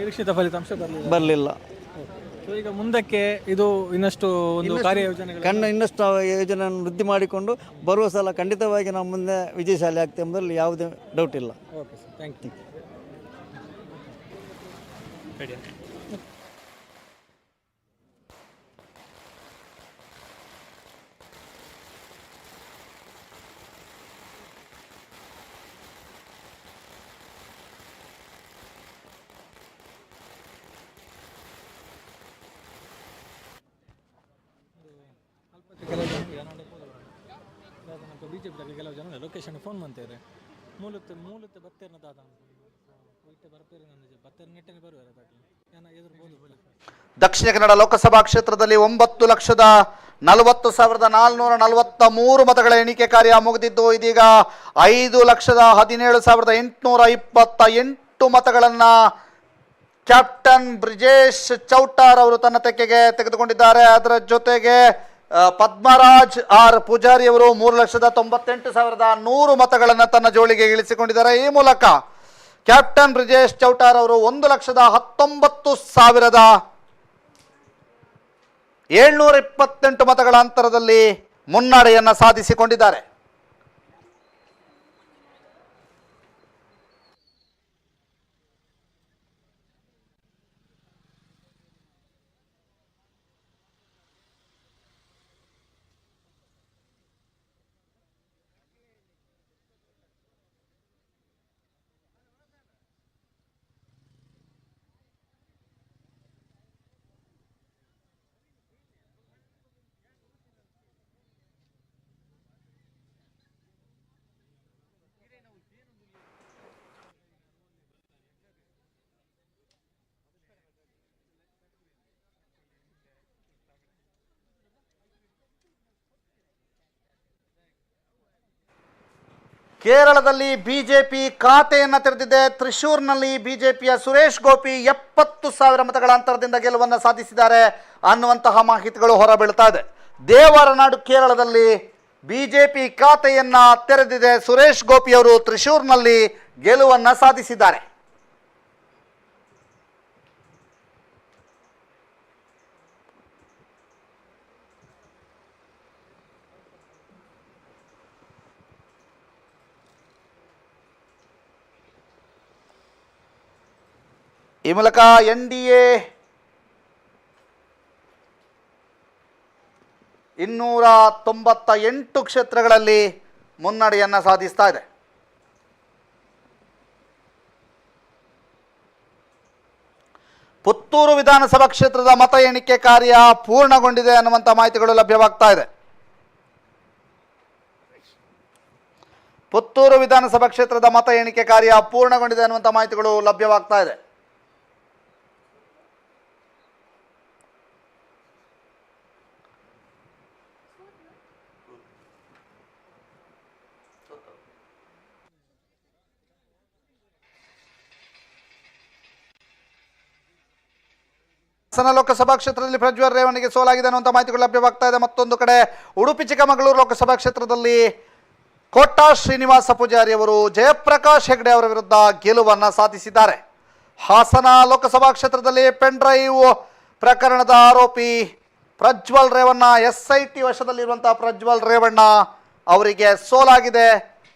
ನಿರೀಕ್ಷಿತ ಫಲಿತಾಂಶ ಬರಲಿಲ್ಲ. ಈಗ ಮುಂದಕ್ಕೆ ಇದು ಇನ್ನಷ್ಟು ಒಂದು ಕಾರ್ಯಯೋಜನೆ ಇನ್ನಷ್ಟು ಯೋಜನೆಯನ್ನು ವೃದ್ಧಿ ಮಾಡಿಕೊಂಡು ಬರುವ ಸಲ ಖಂಡಿತವಾಗಿ ನಾವು ಮುಂದೆ ವಿಜಯಶಾಲಿ ಆಗ್ತೇವೆ ಎಂಬುದರಲ್ಲಿ ಯಾವುದೇ ಡೌಟ್ ಇಲ್ಲ. Okay sir, thank you. BJP ಕೆಲವು ಜನ ಲೊಕೇಶನ್ ಫೋನ್ ಮಾಡ್ತಾರೆ. ಮೂಲತ್ತೆ ಬರ್ತೇನೆ ದಾದ ಬರ್ತೀರಿ, ನನ್ನ ಬರ್ತೇನೆ ನೆಟ್ಟನೆ ಬರುವಾರ ದಕ್ಷಿಣ ಕನ್ನಡ ಲೋಕಸಭಾ ಕ್ಷೇತ್ರದಲ್ಲಿ 9,40,443 ಮತಗಳ ಎಣಿಕೆ ಕಾರ್ಯ ಮುಗಿದಿದ್ದು, ಇದೀಗ 5,17,828 ಮತಗಳನ್ನು ಕ್ಯಾಪ್ಟನ್ ಬ್ರಿಜೇಶ್ ಚೌಟಾರ್ ಅವರು ತನ್ನ ತೆಕ್ಕೆಗೆ ತೆಗೆದುಕೊಂಡಿದ್ದಾರೆ. ಅದರ ಜೊತೆಗೆ ಪದ್ಮರಾಜ್ ಆರ್ ಪೂಜಾರಿ ಅವರು 3,98,100 ಮತಗಳನ್ನು ತನ್ನ ಜೋಳಿಗೆ ಇಳಿಸಿಕೊಂಡಿದ್ದಾರೆ. ಈ ಮೂಲಕ ಕ್ಯಾಪ್ಟನ್ ಬ್ರಿಜೇಶ್ ಚೌಟಾರ್ ಅವರು 1,19,728 ಮತಗಳ ಅಂತರದಲ್ಲಿ ಮುನ್ನಡೆಯನ್ನು ಸಾಧಿಸಿಕೊಂಡಿದ್ದಾರೆ. ಕೇರಳದಲ್ಲಿ ಬಿಜೆಪಿ ಖಾತೆಯನ್ನು ತೆರೆದಿದೆ. ತ್ರಿಶೂರ್ನಲ್ಲಿ ಬಿಜೆಪಿಯ ಸುರೇಶ್ ಗೋಪಿ 70,000 ಮತಗಳ ಅಂತರದಿಂದ ಗೆಲುವನ್ನು ಸಾಧಿಸಿದ್ದಾರೆ ಅನ್ನುವಂತಹ ಮಾಹಿತಿಗಳು ಹೊರಬೀಳ್ತಾ ಇದೆ. ದೇವರ ನಾಡು ಕೇರಳದಲ್ಲಿ ಬಿಜೆಪಿ ಖಾತೆಯನ್ನು ತೆರೆದಿದೆ. ಸುರೇಶ್ ಗೋಪಿ ಅವರು ತ್ರಿಶೂರ್ನಲ್ಲಿ ಗೆಲುವನ್ನು ಸಾಧಿಸಿದ್ದಾರೆ. ಈ ಮೂಲಕ NDA 298 ಕ್ಷೇತ್ರಗಳಲ್ಲಿ ಮುನ್ನಡೆಯನ್ನು ಸಾಧಿಸ್ತಾ ಇದೆ. ಪುತ್ತೂರು ವಿಧಾನಸಭಾ ಕ್ಷೇತ್ರದ ಮತ ಎಣಿಕೆ ಕಾರ್ಯ ಪೂರ್ಣಗೊಂಡಿದೆ ಅನ್ನುವಂಥ ಮಾಹಿತಿಗಳು ಲಭ್ಯವಾಗ್ತಾ ಇದೆ. ಪುತ್ತೂರು ವಿಧಾನಸಭಾ ಕ್ಷೇತ್ರದ ಮತ ಎಣಿಕೆ ಕಾರ್ಯ ಪೂರ್ಣಗೊಂಡಿದೆ ಅನ್ನುವಂಥ ಮಾಹಿತಿಗಳು ಲಭ್ಯವಾಗ್ತಾ ಇದೆ. ಹಾಸನ ಲೋಕಸಭಾ ಕ್ಷೇತ್ರದಲ್ಲಿ ಪ್ರಜ್ವಲ್ ರೇವಣ್ಣಿಗೆ ಸೋಲಾಗಿದೆ ಅನ್ನುವಂಥ ಮಾಹಿತಿಗಳು ಲಭ್ಯವಾಗ್ತಾ ಇದೆ. ಮತ್ತೊಂದು ಕಡೆ ಉಡುಪಿ ಚಿಕ್ಕಮಗಳೂರು ಲೋಕಸಭಾ ಕ್ಷೇತ್ರದಲ್ಲಿ ಕೋಟಾ ಶ್ರೀನಿವಾಸ ಪೂಜಾರಿ ಅವರು ಜಯಪ್ರಕಾಶ್ ಹೆಗ್ಡೆ ಅವರ ವಿರುದ್ಧ ಗೆಲುವನ್ನು ಸಾಧಿಸಿದ್ದಾರೆ. ಹಾಸನ ಲೋಕಸಭಾ ಕ್ಷೇತ್ರದಲ್ಲಿ ಪೆನ್ ಡ್ರೈವ್ ಪ್ರಕರಣದ ಆರೋಪಿ ಪ್ರಜ್ವಲ್ ರೇವಣ್ಣ, SIT ವಶದಲ್ಲಿರುವಂತಹ ಪ್ರಜ್ವಲ್ ರೇವಣ್ಣ ಅವರಿಗೆ ಸೋಲಾಗಿದೆ,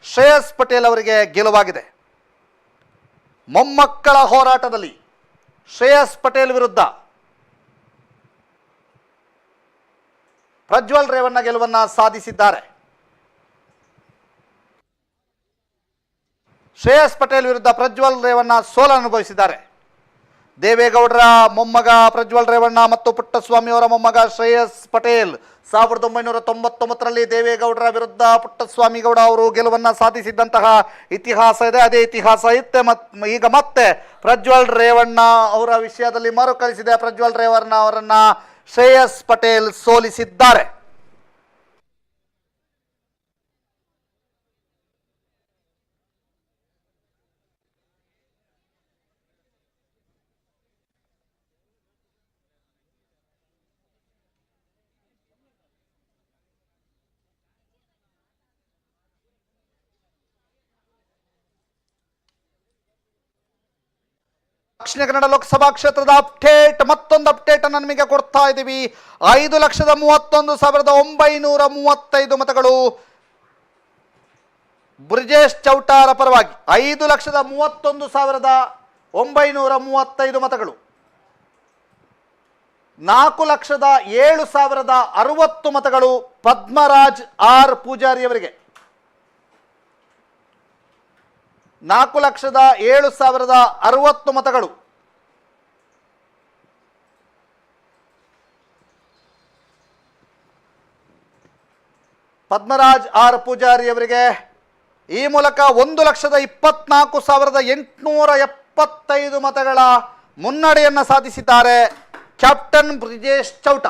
ಶ್ರೇಯಸ್ ಪಟೇಲ್ ಅವರಿಗೆ ಗೆಲುವಾಗಿದೆ. ಮೊಮ್ಮಕ್ಕಳ ಹೋರಾಟದಲ್ಲಿ ಶ್ರೇಯಸ್ ಪಟೇಲ್ ವಿರುದ್ಧ ಪ್ರಜ್ವಲ್ ರೇವಣ್ಣ ಗೆಲುವನ್ನ ಸಾಧಿಸಿದ್ದಾರೆ. ಶ್ರೇಯಸ್ ಪಟೇಲ್ ವಿರುದ್ಧ ಪ್ರಜ್ವಲ್ ರೇವಣ್ಣ ಸೋಲನ್ನು ಅನುಭವಿಸಿದ್ದಾರೆ. ದೇವೇಗೌಡರ ಮೊಮ್ಮಗ ಪ್ರಜ್ವಲ್ ರೇವಣ್ಣ ಮತ್ತು ಪುಟ್ಟಸ್ವಾಮಿ ಅವರ ಮೊಮ್ಮಗ ಶ್ರೇಯಸ್ ಪಟೇಲ್ 1999ರಲ್ಲಿ ದೇವೇಗೌಡರ ವಿರುದ್ಧ ಪುಟ್ಟಸ್ವಾಮಿ ಗೌಡ ಅವರು ಗೆಲುವನ್ನು ಸಾಧಿಸಿದ್ದಂತಹ ಇತಿಹಾಸ ಇದೆ. ಅದೇ ಇತಿಹಾಸ ಈಗ ಮತ್ತೆ ಪ್ರಜ್ವಲ್ ರೇವಣ್ಣ ಅವರ ವಿಷಯದಲ್ಲಿ ಮರುಕಳಿಸಿದೆ. ಪ್ರಜ್ವಲ್ ರೇವಣ್ಣ ಅವರನ್ನ ಶ್ರೇಯಸ್ ಪಟೇಲ್ ಸೋಲಿಸಿದ್ದಾರೆ. ದಕ್ಷಿಣ ಕನ್ನಡ ಲೋಕಸಭಾ ಕ್ಷೇತ್ರದ ಮತ್ತೊಂದು ಅಪ್ಡೇಟ್ ಅನ್ನು ನಿಮಗೆ ಕೊಡ್ತಾ ಇದ್ದೀವಿ. 5,31,935 ಮತಗಳು ಬ್ರಿಜೇಶ್ ಚೌಟಾರ ಪರವಾಗಿ. 5,31,935 ಮತಗಳು. 4,07,060 ಮತಗಳು ಪದ್ಮರಾಜ್ ಆರ್ ಪೂಜಾರಿ ಅವರಿಗೆ. 4,07,060 ಮತಗಳು. ಪದ್ಮರಾಜ್ ಆರ್ ಪೂಜಾರಿ ಅವರಿಗೆ. ಈ ಮೂಲಕ 1,24,875 ಮತಗಳ ಮುನ್ನಡೆಯನ್ನು ಸಾಧಿಸಿದ್ದಾರೆ ಕ್ಯಾಪ್ಟನ್ ಬ್ರಿಜೇಶ್ ಚೌಟ.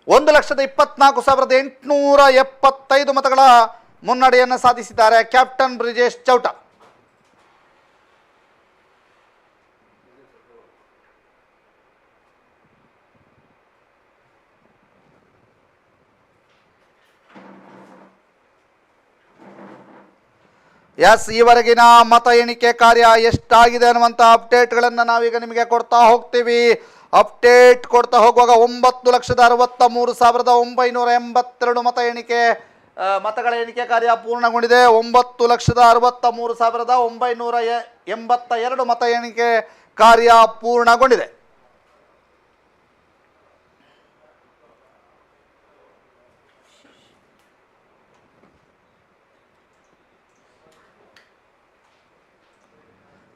1,24,875 ಮತಗಳ ಮುನ್ನಡೆಯನ್ನು ಸಾಧಿಸಿದ್ದಾರೆ ಕ್ಯಾಪ್ಟನ್ ಬ್ರಿಜೇಶ್ ಚೌಟ. ಈವರೆಗಿನ ಮತ ಎಣಿಕೆ ಕಾರ್ಯ ಎಷ್ಟಾಗಿದೆ ಅನ್ನುವಂಥ ಅಪ್ಡೇಟ್ಗಳನ್ನು ನಾವೀಗ ನಿಮಗೆ ಕೊಡ್ತಾ ಹೋಗ್ತೀವಿ. ಅಪ್ಡೇಟ್ ಕೊಡ್ತಾ ಹೋಗುವಾಗ 9,63,982 ಮತಗಳ ಎಣಿಕೆ ಕಾರ್ಯ ಪೂರ್ಣಗೊಂಡಿದೆ. 9,63,982 ಮತ ಎಣಿಕೆ ಕಾರ್ಯ ಪೂರ್ಣಗೊಂಡಿದೆ.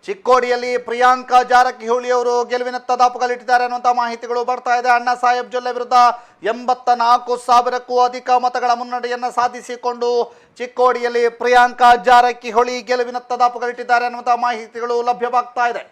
ಚಿಕ್ಕೋಡಿಯಲ್ಲಿ ಪ್ರಿಯಾಂಕಾ ಜಾರಕಿಹೊಳಿ ಅವರು ಗೆಲುವಿನತ್ತ ದಾಪುಗಾಲಿಟ್ಟಿದ್ದಾರೆ ಅನ್ನುವಂಥ ಮಾಹಿತಿಗಳು ಬರ್ತಾ ಇದೆ. ಅಣ್ಣಾ ಸಾಹೇಬ್ ಜೊಲ್ಲೆ ವಿರುದ್ಧ 84,000ಕ್ಕೂ ಅಧಿಕ ಮತಗಳ ಮುನ್ನಡೆಯನ್ನು ಸಾಧಿಸಿಕೊಂಡು ಚಿಕ್ಕೋಡಿಯಲ್ಲಿ ಪ್ರಿಯಾಂಕಾ ಜಾರಕಿಹೊಳಿ ಗೆಲುವಿನತ್ತ ದಾಪುಗಾಲಿಟ್ಟಿದ್ದಾರೆ ಅನ್ನುವಂಥ ಮಾಹಿತಿಗಳು ಲಭ್ಯವಾಗ್ತಾ ಇದೆ.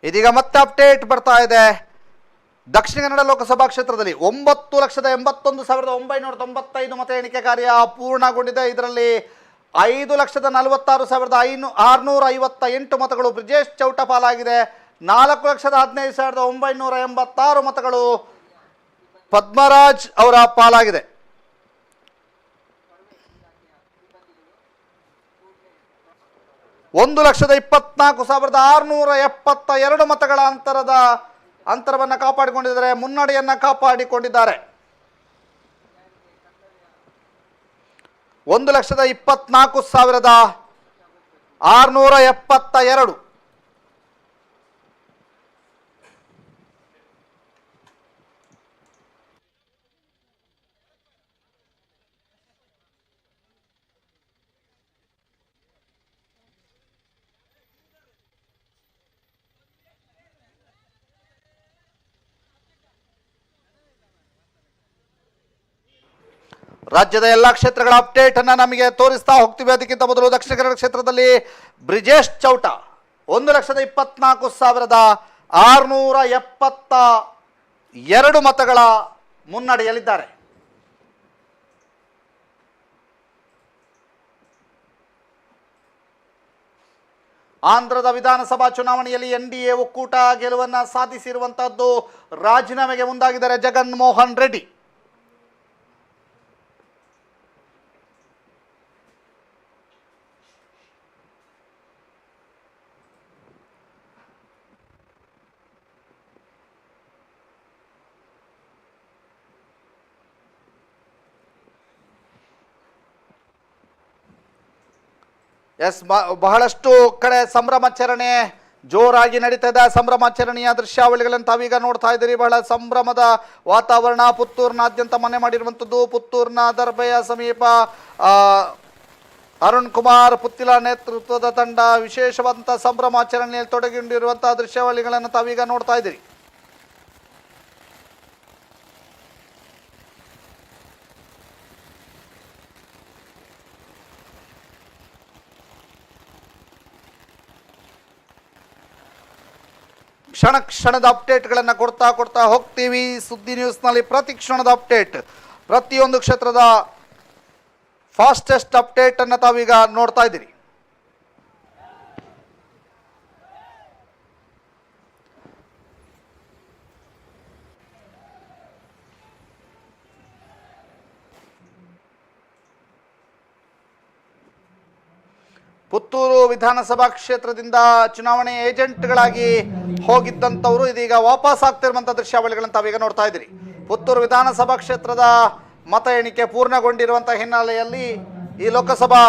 ಇದೀಗ ಮತ್ತೆ ಅಪ್ಡೇಟ್ ಬರ್ತಾ ಇದೆ. ದಕ್ಷಿಣ ಕನ್ನಡ ಲೋಕಸಭಾ ಕ್ಷೇತ್ರದಲ್ಲಿ 9,81,995 ಮತ ಎಣಿಕೆ ಕಾರ್ಯ ಪೂರ್ಣಗೊಂಡಿದೆ. ಇದರಲ್ಲಿ 5,46,658 ಮತಗಳು ಬ್ರಿಜೇಶ್ ಚೌಟ ಪಾಲಾಗಿದೆ. 4,15,986 ಮತಗಳು ಪದ್ಮರಾಜ್ ಅವರ ಪಾಲಾಗಿದೆ. ಒಂದು 1,24,672 ಮತಗಳ ಅಂತರವನ್ನು ಕಾಪಾಡಿಕೊಂಡಿದ್ದಾರೆ, ಮುನ್ನಡೆಯನ್ನು ಕಾಪಾಡಿಕೊಂಡಿದ್ದಾರೆ. 1,24,672 ರಾಜ್ಯದ ಎಲ್ಲ ಕ್ಷೇತ್ರಗಳ ಅಪ್ಡೇಟ್ ಅನ್ನ ನಮಗೆ ತೋರಿಸ್ತಾ ಹೋಗ್ತೀವಿ. ಅದಕ್ಕಿಂತ ಮೊದಲು ದಕ್ಷಿಣ ಕನ್ನಡ ಕ್ಷೇತ್ರದಲ್ಲಿ ಬ್ರಿಜೇಶ್ ಚೌಟ 1,24,672 ಮತಗಳ ಮುನ್ನಡೆಯಲಿದ್ದಾರೆ. ಆಂಧ್ರದ ವಿಧಾನಸಭಾ ಚುನಾವಣೆಯಲ್ಲಿ NDA ಒಕ್ಕೂಟ ಗೆಲುವನ್ನು ಸಾಧಿಸಿರುವಂತಹದ್ದು. ರಾಜೀನಾಮೆಗೆ ಮುಂದಾಗಿದ್ದಾರೆ ಜಗನ್ ಮೋಹನ್ ರೆಡ್ಡಿ. ಬಹಳಷ್ಟು ಕಡೆ ಸಂಭ್ರಮಾಚರಣೆ ಜೋರಾಗಿ ನಡೀತಾ ಇದೆ. ಸಂಭ್ರಮಾಚರಣೆಯ ದೃಶ್ಯಾವಳಿಗಳನ್ನು ತಾವೀಗ ನೋಡ್ತಾ ಇದ್ದೀರಿ. ಬಹಳ ಸಂಭ್ರಮದ ವಾತಾವರಣ ಪುತ್ತೂರಿನಾದ್ಯಂತ ಮನೆ ಮಾಡಿರುವಂಥದ್ದು. ಪುತ್ತೂರಿನ ದರ್ಬೆಯ ಸಮೀಪ ಅರುಣ್ ಕುಮಾರ್ ಪುತ್ತಿಲ ನೇತೃತ್ವದ ತಂಡ ವಿಶೇಷವಾದಂಥ ಸಂಭ್ರಮಾಚರಣೆಯಲ್ಲಿ ತೊಡಗಿಕೊಂಡಿರುವಂತಹ ದೃಶ್ಯಾವಳಿಗಳನ್ನು ತಾವೀಗ ನೋಡ್ತಾ ಇದ್ದೀರಿ. ಕ್ಷಣ ಕ್ಷಣದ ಅಪ್ಡೇಟ್ಗಳನ್ನು ಕೊಡ್ತಾ ಹೋಗ್ತೀವಿ. ಸುದ್ದಿ ನ್ಯೂಸ್ನಲ್ಲಿ ಪ್ರತಿ ಕ್ಷಣದ ಅಪ್ಡೇಟ್, ಪ್ರತಿಯೊಂದು ಕ್ಷೇತ್ರದ ಫಾಸ್ಟೆಸ್ಟ್ ಅಪ್ಡೇಟ್ ಅನ್ನು ತಾವೀಗ ನೋಡ್ತಾ ಇದ್ದೀರಿ. ಪುತ್ತೂರು ವಿಧಾನಸಭಾ ಕ್ಷೇತ್ರದಿಂದ ಚುನಾವಣೆ ಏಜೆಂಟ್ಗಳಾಗಿ ಹೋಗಿದ್ದಂಥವರು ಇದೀಗ ವಾಪಸ್ ಆಗ್ತಿರುವಂಥ ದೃಶ್ಯಾವಳಿಗಳನ್ನು ತಾವೀಗ ನೋಡ್ತಾ ಇದ್ದೀರಿ. ಪುತ್ತೂರು ವಿಧಾನಸಭಾ ಕ್ಷೇತ್ರದ ಮತ ಎಣಿಕೆ ಪೂರ್ಣಗೊಂಡಿರುವಂಥ ಹಿನ್ನೆಲೆಯಲ್ಲಿ ಈ ಲೋಕಸಭಾ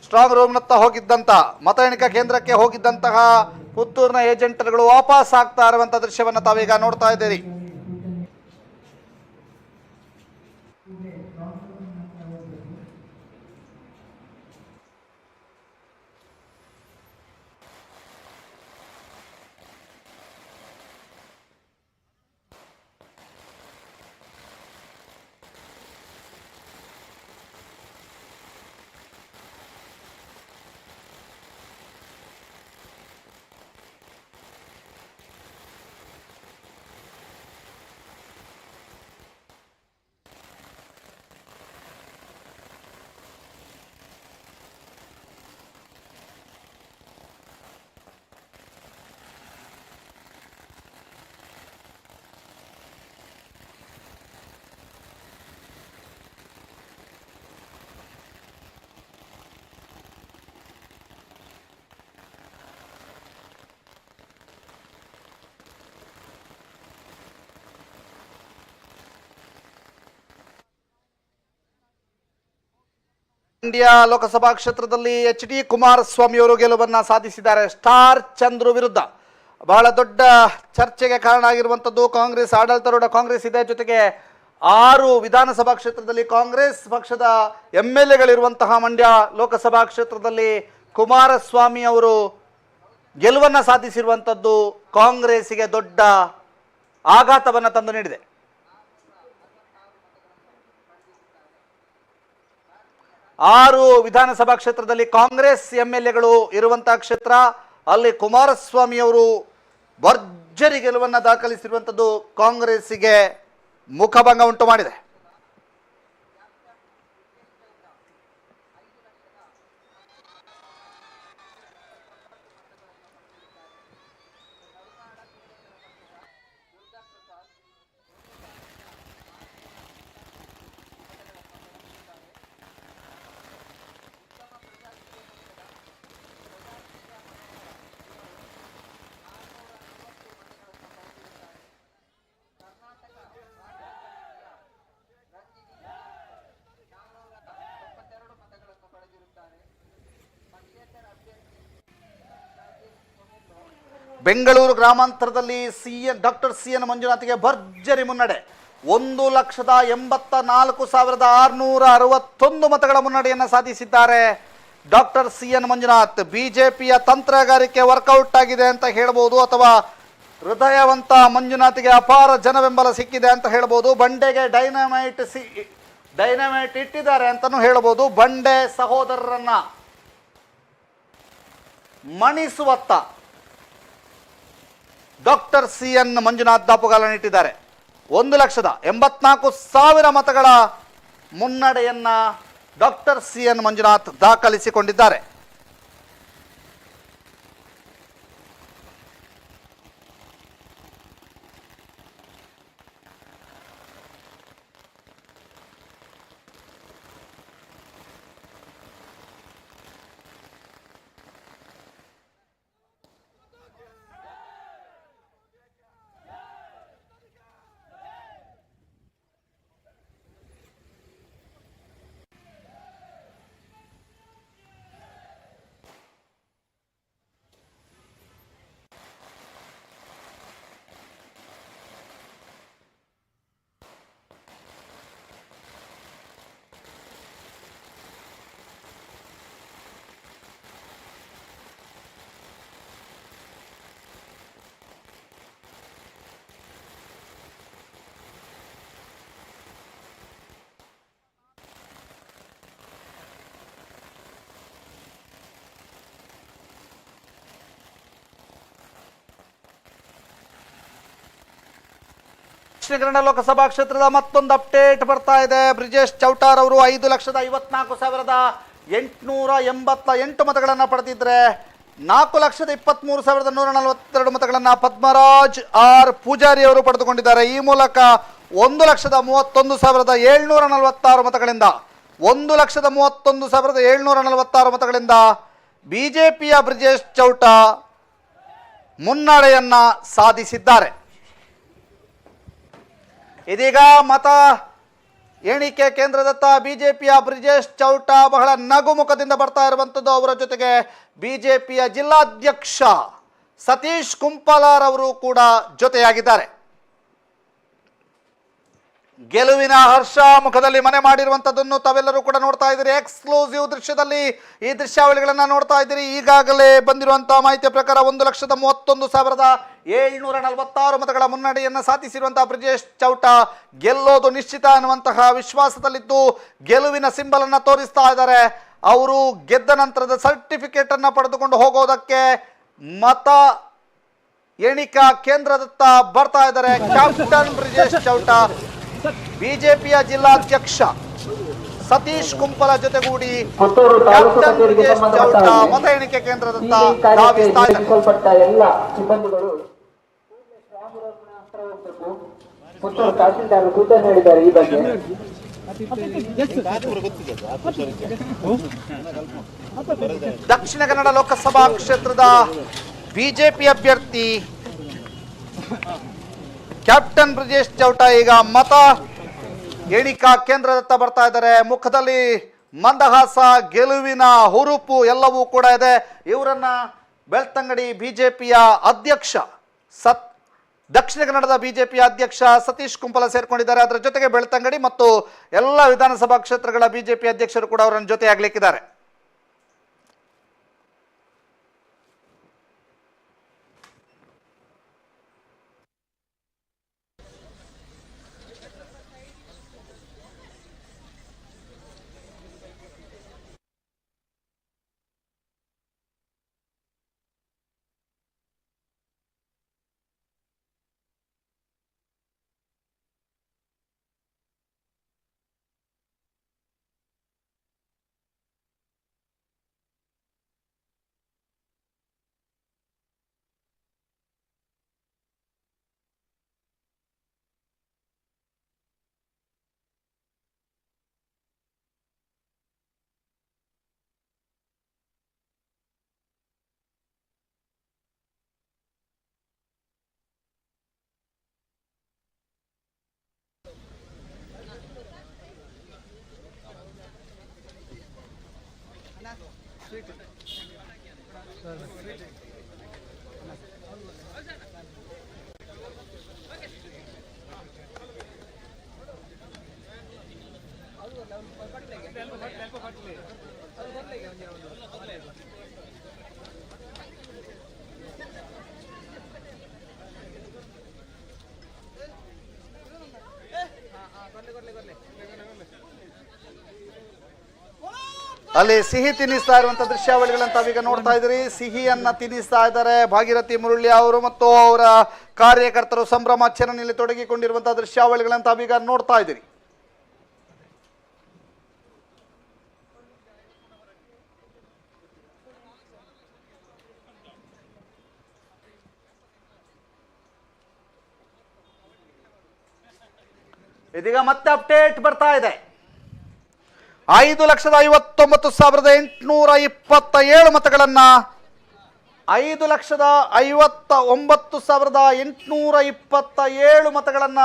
ಸ್ಟ್ರಾಂಗ್ ರೂಮ್ನತ್ತ ಹೋಗಿದ್ದಂಥ ಮತ ಎಣಿಕಾ ಕೇಂದ್ರಕ್ಕೆ ಹೋಗಿದ್ದಂತಹ ಪುತ್ತೂರಿನ ಏಜೆಂಟ್ಗಳು ವಾಪಸ್ ಆಗ್ತಾ ಇರುವಂಥ ದೃಶ್ಯವನ್ನು ತಾವೀಗ ನೋಡ್ತಾ ಇದ್ದೀರಿ. ಮಂಡ್ಯ ಲೋಕಸಭಾ ಕ್ಷೇತ್ರದಲ್ಲಿ HD ಕುಮಾರಸ್ವಾಮಿ ಅವರು ಗೆಲುವನ್ನು ಸಾಧಿಸಿದ್ದಾರೆ ಸ್ಟಾರ್ ಚಂದ್ರು ವಿರುದ್ಧ. ಬಹಳ ದೊಡ್ಡ ಚರ್ಚೆಗೆ ಕಾರಣ ಆಗಿರುವಂಥದ್ದು ಕಾಂಗ್ರೆಸ್ ಆಡಳಿತಾರೂಢ ಕಾಂಗ್ರೆಸ್ ಇದೆ. ಜೊತೆಗೆ 6 ವಿಧಾನಸಭಾ ಕ್ಷೇತ್ರದಲ್ಲಿ ಕಾಂಗ್ರೆಸ್ ಪಕ್ಷದ MLAಗಳಿರುವಂತಹ ಮಂಡ್ಯ ಲೋಕಸಭಾ ಕ್ಷೇತ್ರದಲ್ಲಿ ಕುಮಾರಸ್ವಾಮಿ ಅವರು ಗೆಲುವನ್ನು ಸಾಧಿಸಿರುವಂಥದ್ದು ಕಾಂಗ್ರೆಸ್ಸಿಗೆ ದೊಡ್ಡ ಆಘಾತವನ್ನು ತಂದು ನೀಡಿದೆ. 6 ವಿಧಾನಸಭಾ ಕ್ಷೇತ್ರದಲ್ಲಿ ಕಾಂಗ್ರೆಸ್ MLAಗಳು ಇರುವಂತಹ ಕ್ಷೇತ್ರ. ಅಲ್ಲಿ ಕುಮಾರಸ್ವಾಮಿ ಅವರು ಭರ್ಜರಿ ಗೆಲುವನ್ನು ದಾಖಲಿಸಿರುವಂಥದ್ದು ಕಾಂಗ್ರೆಸ್ಸಿಗೆ ಮುಖಭಂಗ ಉಂಟು ಮಾಡಿದೆ. ಬೆಂಗಳೂರು ಗ್ರಾಮಾಂತರದಲ್ಲಿ ಡಾಕ್ಟರ್ CN ಮಂಜುನಾಥ್ಗೆ ಭರ್ಜರಿ ಮುನ್ನಡೆ. 1,84,661 ಮತಗಳ ಮುನ್ನಡೆಯನ್ನು ಸಾಧಿಸಿದ್ದಾರೆ ಡಾಕ್ಟರ್ CN ಮಂಜುನಾಥ್. ಬಿಜೆಪಿಯ ತಂತ್ರಗಾರಿಕೆ ವರ್ಕೌಟ್ ಆಗಿದೆ ಅಂತ ಹೇಳ್ಬೋದು, ಅಥವಾ ಹೃದಯವಂತ ಮಂಜುನಾಥ್ಗೆ ಅಪಾರ ಜನ ಬೆಂಬಲ ಸಿಕ್ಕಿದೆ ಅಂತ ಹೇಳ್ಬೋದು. ಬಂಡೆಗೆ ಡೈನಮೈಟ್ ಡೈನಮೈಟ್ ಇಟ್ಟಿದ್ದಾರೆ ಅಂತಲೂ ಹೇಳಬಹುದು. ಬಂಡೆ ಸಹೋದರರನ್ನ ಮಣಿಸುವತ್ತ ಡಾಕ್ಟರ್ CN ಮಂಜುನಾಥ್ ದಾಪುಗಾಲನ್ನಿಟ್ಟಿದ್ದಾರೆ. 1,84,000 ಮತಗಳ ಮುನ್ನಡೆಯನ್ನ ಡಾಕ್ಟರ್ CN ಮಂಜುನಾಥ್ ದಾಖಲಿಸಿಕೊಂಡಿದ್ದಾರೆ. ದಕ್ಷಿಣ ಕನ್ನಡ ಲೋಕಸಭಾ ಕ್ಷೇತ್ರದ ಮತ್ತೊಂದು ಅಪ್ಡೇಟ್ ಬರ್ತಾ ಇದೆ. ಬ್ರಿಜೇಶ್ ಚೌಟಾರ್ ಅವರು 5,54,888 ಮತಗಳನ್ನು ಪಡೆದಿದ್ರೆ 4,23,142 ಮತಗಳನ್ನು ಪದ್ಮರಾಜ್ ಆರ್ ಪೂಜಾರಿ ಅವರು ಪಡೆದುಕೊಂಡಿದ್ದಾರೆ. ಈ ಮೂಲಕ 1,31,746 ಮತಗಳಿಂದ 1,31,746 ಮತಗಳಿಂದ ಬಿಜೆಪಿಯ ಬ್ರಿಜೇಶ್ ಚೌಟಾ ಮುನ್ನಡೆಯನ್ನ ಸಾಧಿಸಿದ್ದಾರೆ. ಇದೀಗ ಮತ ಎಣಿಕೆ ಕೇಂದ್ರದತ್ತ ಬಿಜೆಪಿಯ ಬ್ರಿಜೇಶ್ ಚೌಟಾ ಬಹಳ ನಗುಮುಖದಿಂದ ಬರ್ತಾ ಇರುವಂಥದ್ದು. ಅವರ ಜೊತೆಗೆ ಬಿಜೆಪಿಯ ಜಿಲ್ಲಾಧ್ಯಕ್ಷ ಸತೀಶ್ ಕುಂಪಲಾರ್ ಅವರು ಕೂಡ ಜೊತೆಯಾಗಿದ್ದಾರೆ. ಗೆಲುವಿನ ಹರ್ಷ ಮುಖದಲ್ಲಿ ಮನೆ ಮಾಡಿರುವಂಥದ್ದನ್ನು ತಾವೆಲ್ಲರೂ ಕೂಡ ನೋಡ್ತಾ ಇದ್ದೀರಿ. ಎಕ್ಸ್ಕ್ಲೂಸಿವ್ ದೃಶ್ಯದಲ್ಲಿ ಈ ದೃಶ್ಯಾವಳಿಗಳನ್ನು ನೋಡ್ತಾ ಇದ್ದೀರಿ. ಈಗಾಗಲೇ ಬಂದಿರುವಂತಹ ಮಾಹಿತಿಯ ಪ್ರಕಾರ 1,31,746 ಮತಗಳ ಮುನ್ನಡೆಯನ್ನು ಸಾಧಿಸಿರುವಂತಹ ಬ್ರಿಜೇಶ್ ಚೌಟಾ ಗೆಲ್ಲೋದು ನಿಶ್ಚಿತ ಅನ್ನುವಂತಹ ವಿಶ್ವಾಸದಲ್ಲಿದ್ದು ಗೆಲುವಿನ ಸಿಂಬಲ್ ಅನ್ನು ತೋರಿಸ್ತಾ ಇದ್ದಾರೆ. ಅವರು ಗೆದ್ದ ನಂತರದ ಸರ್ಟಿಫಿಕೇಟ್ ಅನ್ನು ಪಡೆದುಕೊಂಡು ಹೋಗೋದಕ್ಕೆ ಮತ ಎಣಿಕಾ ಕೇಂದ್ರದತ್ತ ಬರ್ತಾ ಇದ್ದಾರೆ. ಕ್ಯಾಪ್ಟನ್ ಬ್ರಿಜೇಶ್ ಚೌಟಾ ಬಿಜೆಪಿಯ ಜಿಲ್ಲಾಧ್ಯಕ್ಷ ಸತೀಶ್ ಕುಂಪಲ ಜೊತೆಗೂಡಿ ಕ್ಯಾಪ್ಟನ್ ಬ್ರಿಜೇಶ್ ಚೌಟಾ ಮತ ಎಣಿಕೆ ಕೇಂದ್ರದತ್ತ ಧಾವಿಸ್ತಾ ಇದ್ದಾರೆ. ಎಲ್ಲ ಸಿಬ್ಬಂದಿಗಳು ಪುತ್ತೂರು ತಹಸೀಲ್ದಾರ್ ಸೂಚನೆ ನೀಡಿದ್ದಾರೆ. ಈ ಬಗ್ಗೆ ದಕ್ಷಿಣ ಕನ್ನಡ ಲೋಕಸಭಾ ಕ್ಷೇತ್ರದ ಬಿಜೆಪಿ ಅಭ್ಯರ್ಥಿ ಕ್ಯಾಪ್ಟನ್ ಬ್ರಿಜೇಶ್ ಚೌಟಾ ಈಗ ಮತ ಎಣಿಕಾ ಕೇಂದ್ರದತ್ತ ಬರ್ತಾ ಇದ್ದಾರೆ. ಮುಖದಲ್ಲಿ ಮಂದಹಾಸ, ಗೆಲುವಿನ ಹುರುಪು ಎಲ್ಲವೂ ಕೂಡ ಇದೆ. ಇವರನ್ನ ಬೆಳ್ತಂಗಡಿ ಬಿಜೆಪಿಯ ಅಧ್ಯಕ್ಷ ದಕ್ಷಿಣ ಕನ್ನಡದ ಬಿಜೆಪಿಯ ಅಧ್ಯಕ್ಷ ಸತೀಶ್ ಕುಂಪಲ ಸೇರ್ಕೊಂಡಿದ್ದಾರೆ. ಅದರ ಜೊತೆಗೆ ಬೆಳ್ತಂಗಡಿ ಮತ್ತು ಎಲ್ಲ ವಿಧಾನಸಭಾ ಕ್ಷೇತ್ರಗಳ ಬಿಜೆಪಿ ಅಧ್ಯಕ್ಷರು ಕೂಡ ಅವರನ್ನ ಜೊತೆಯಾಗಲಿಕ್ಕಿದ್ದಾರೆ. ಅಲ್ಲಿ ಸಿಹಿ ತಿನ್ನಿಸ್ತಾ ಇರುವಂತ ದೃಶ್ಯಾವಳಿಗಳನ್ನ ತಾವೀಗ ನೋಡ್ತಾ ಇದ್ದೀರಿ. ಸಿಹಿಯನ್ನ ತಿನ್ನಿಸ್ತಾ ಇದ್ದಾರೆ ಭಾಗೀರಥಿ ಮುರುಳಿ ಅವರು ಮತ್ತು ಅವರ ಕಾರ್ಯಕರ್ತರು ಸಂಭ್ರಮಾಚರಣೆಯಲ್ಲಿ ತೊಡಗಿಕೊಂಡಿರುವಂತಹ ದೃಶ್ಯಾವಳಿಗಳನ್ನ ತಾವೀಗ ನೋಡ್ತಾ ಇದ್ದೀರಿ. ಇದೀಗ ಮತ್ತೆ ಅಪ್ಡೇಟ್ ಬರ್ತಾ ಇದೆ. 5,59,827 ಮತಗಳನ್ನ 5,59,827 ಮತಗಳನ್ನ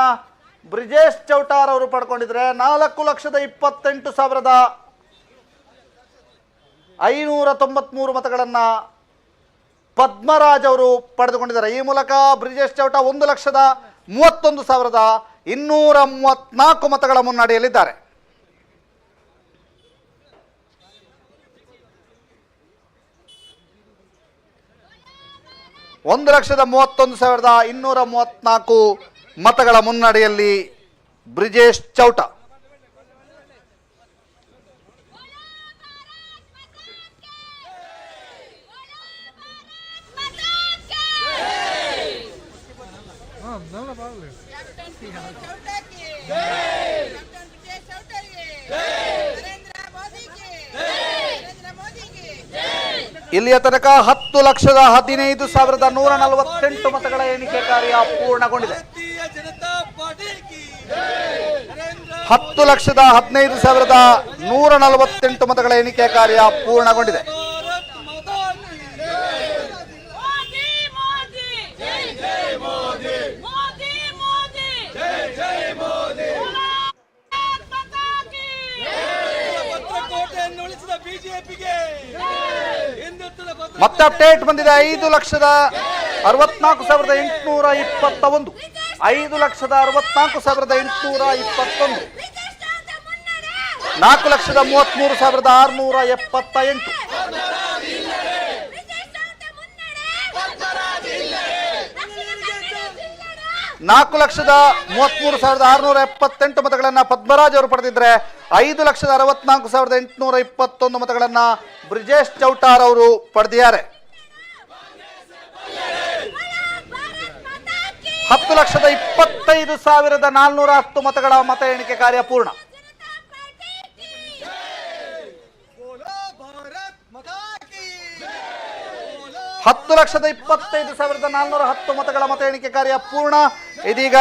ಬ್ರಿಜೇಶ್ ಚೌಟಾರ್ ಅವರು ಪಡ್ಕೊಂಡಿದ್ರೆ 4,20,593 ಮತಗಳನ್ನ ಪದ್ಮರಾಜ್ ಅವರು ಪಡೆದುಕೊಂಡಿದ್ದಾರೆ. ಈ ಮೂಲಕ ಬ್ರಿಜೇಶ್ ಚೌಟ 1,31,234 ಮತಗಳ ಮುನ್ನಡೆಯಲ್ಲಿದ್ದಾರೆ. ಒಂದು 1,31,234 ಮತಗಳ ಮುನ್ನಡೆಯಲ್ಲಿ ಬ್ರಿಜೇಶ್ ಚೌಟ. ಇಲ್ಲಿಯ ತನಕ 10,15,148 ಮತಗಳ ಎಣಿಕೆ ಕಾರ್ಯ ಪೂರ್ಣಗೊಂಡಿದೆ. 10,15,148 ಮತಗಳ ಎಣಿಕೆ ಕಾರ್ಯ ಪೂರ್ಣಗೊಂಡಿದೆ. ಮತ್ತೆ ಅಪ್ಡೇಟ್ ಬಂದಿದೆ. 5,64,821 5,64,821 4,33,678 4,33,678 ಮತಗಳನ್ನ ಪದ್ಮರಾಜ್ ಅವರು ಪಡೆದಿದ್ರೆ 5,64,821 ಮತಗಳನ್ನ ಬ್ರಿಜೇಶ್ ಚೌಟಾರ್ ಅವರು ಪಡೆದಿದ್ದಾರೆ. 10,25,410 ಮತಗಳ ಮತ ಎಣಿಕೆ ಕಾರ್ಯ ಪೂರ್ಣ. 10,25,410 ಮತಗಳ ಮತ ಎಣಿಕೆ ಕಾರ್ಯ ಪೂರ್ಣ. ಇದೀಗ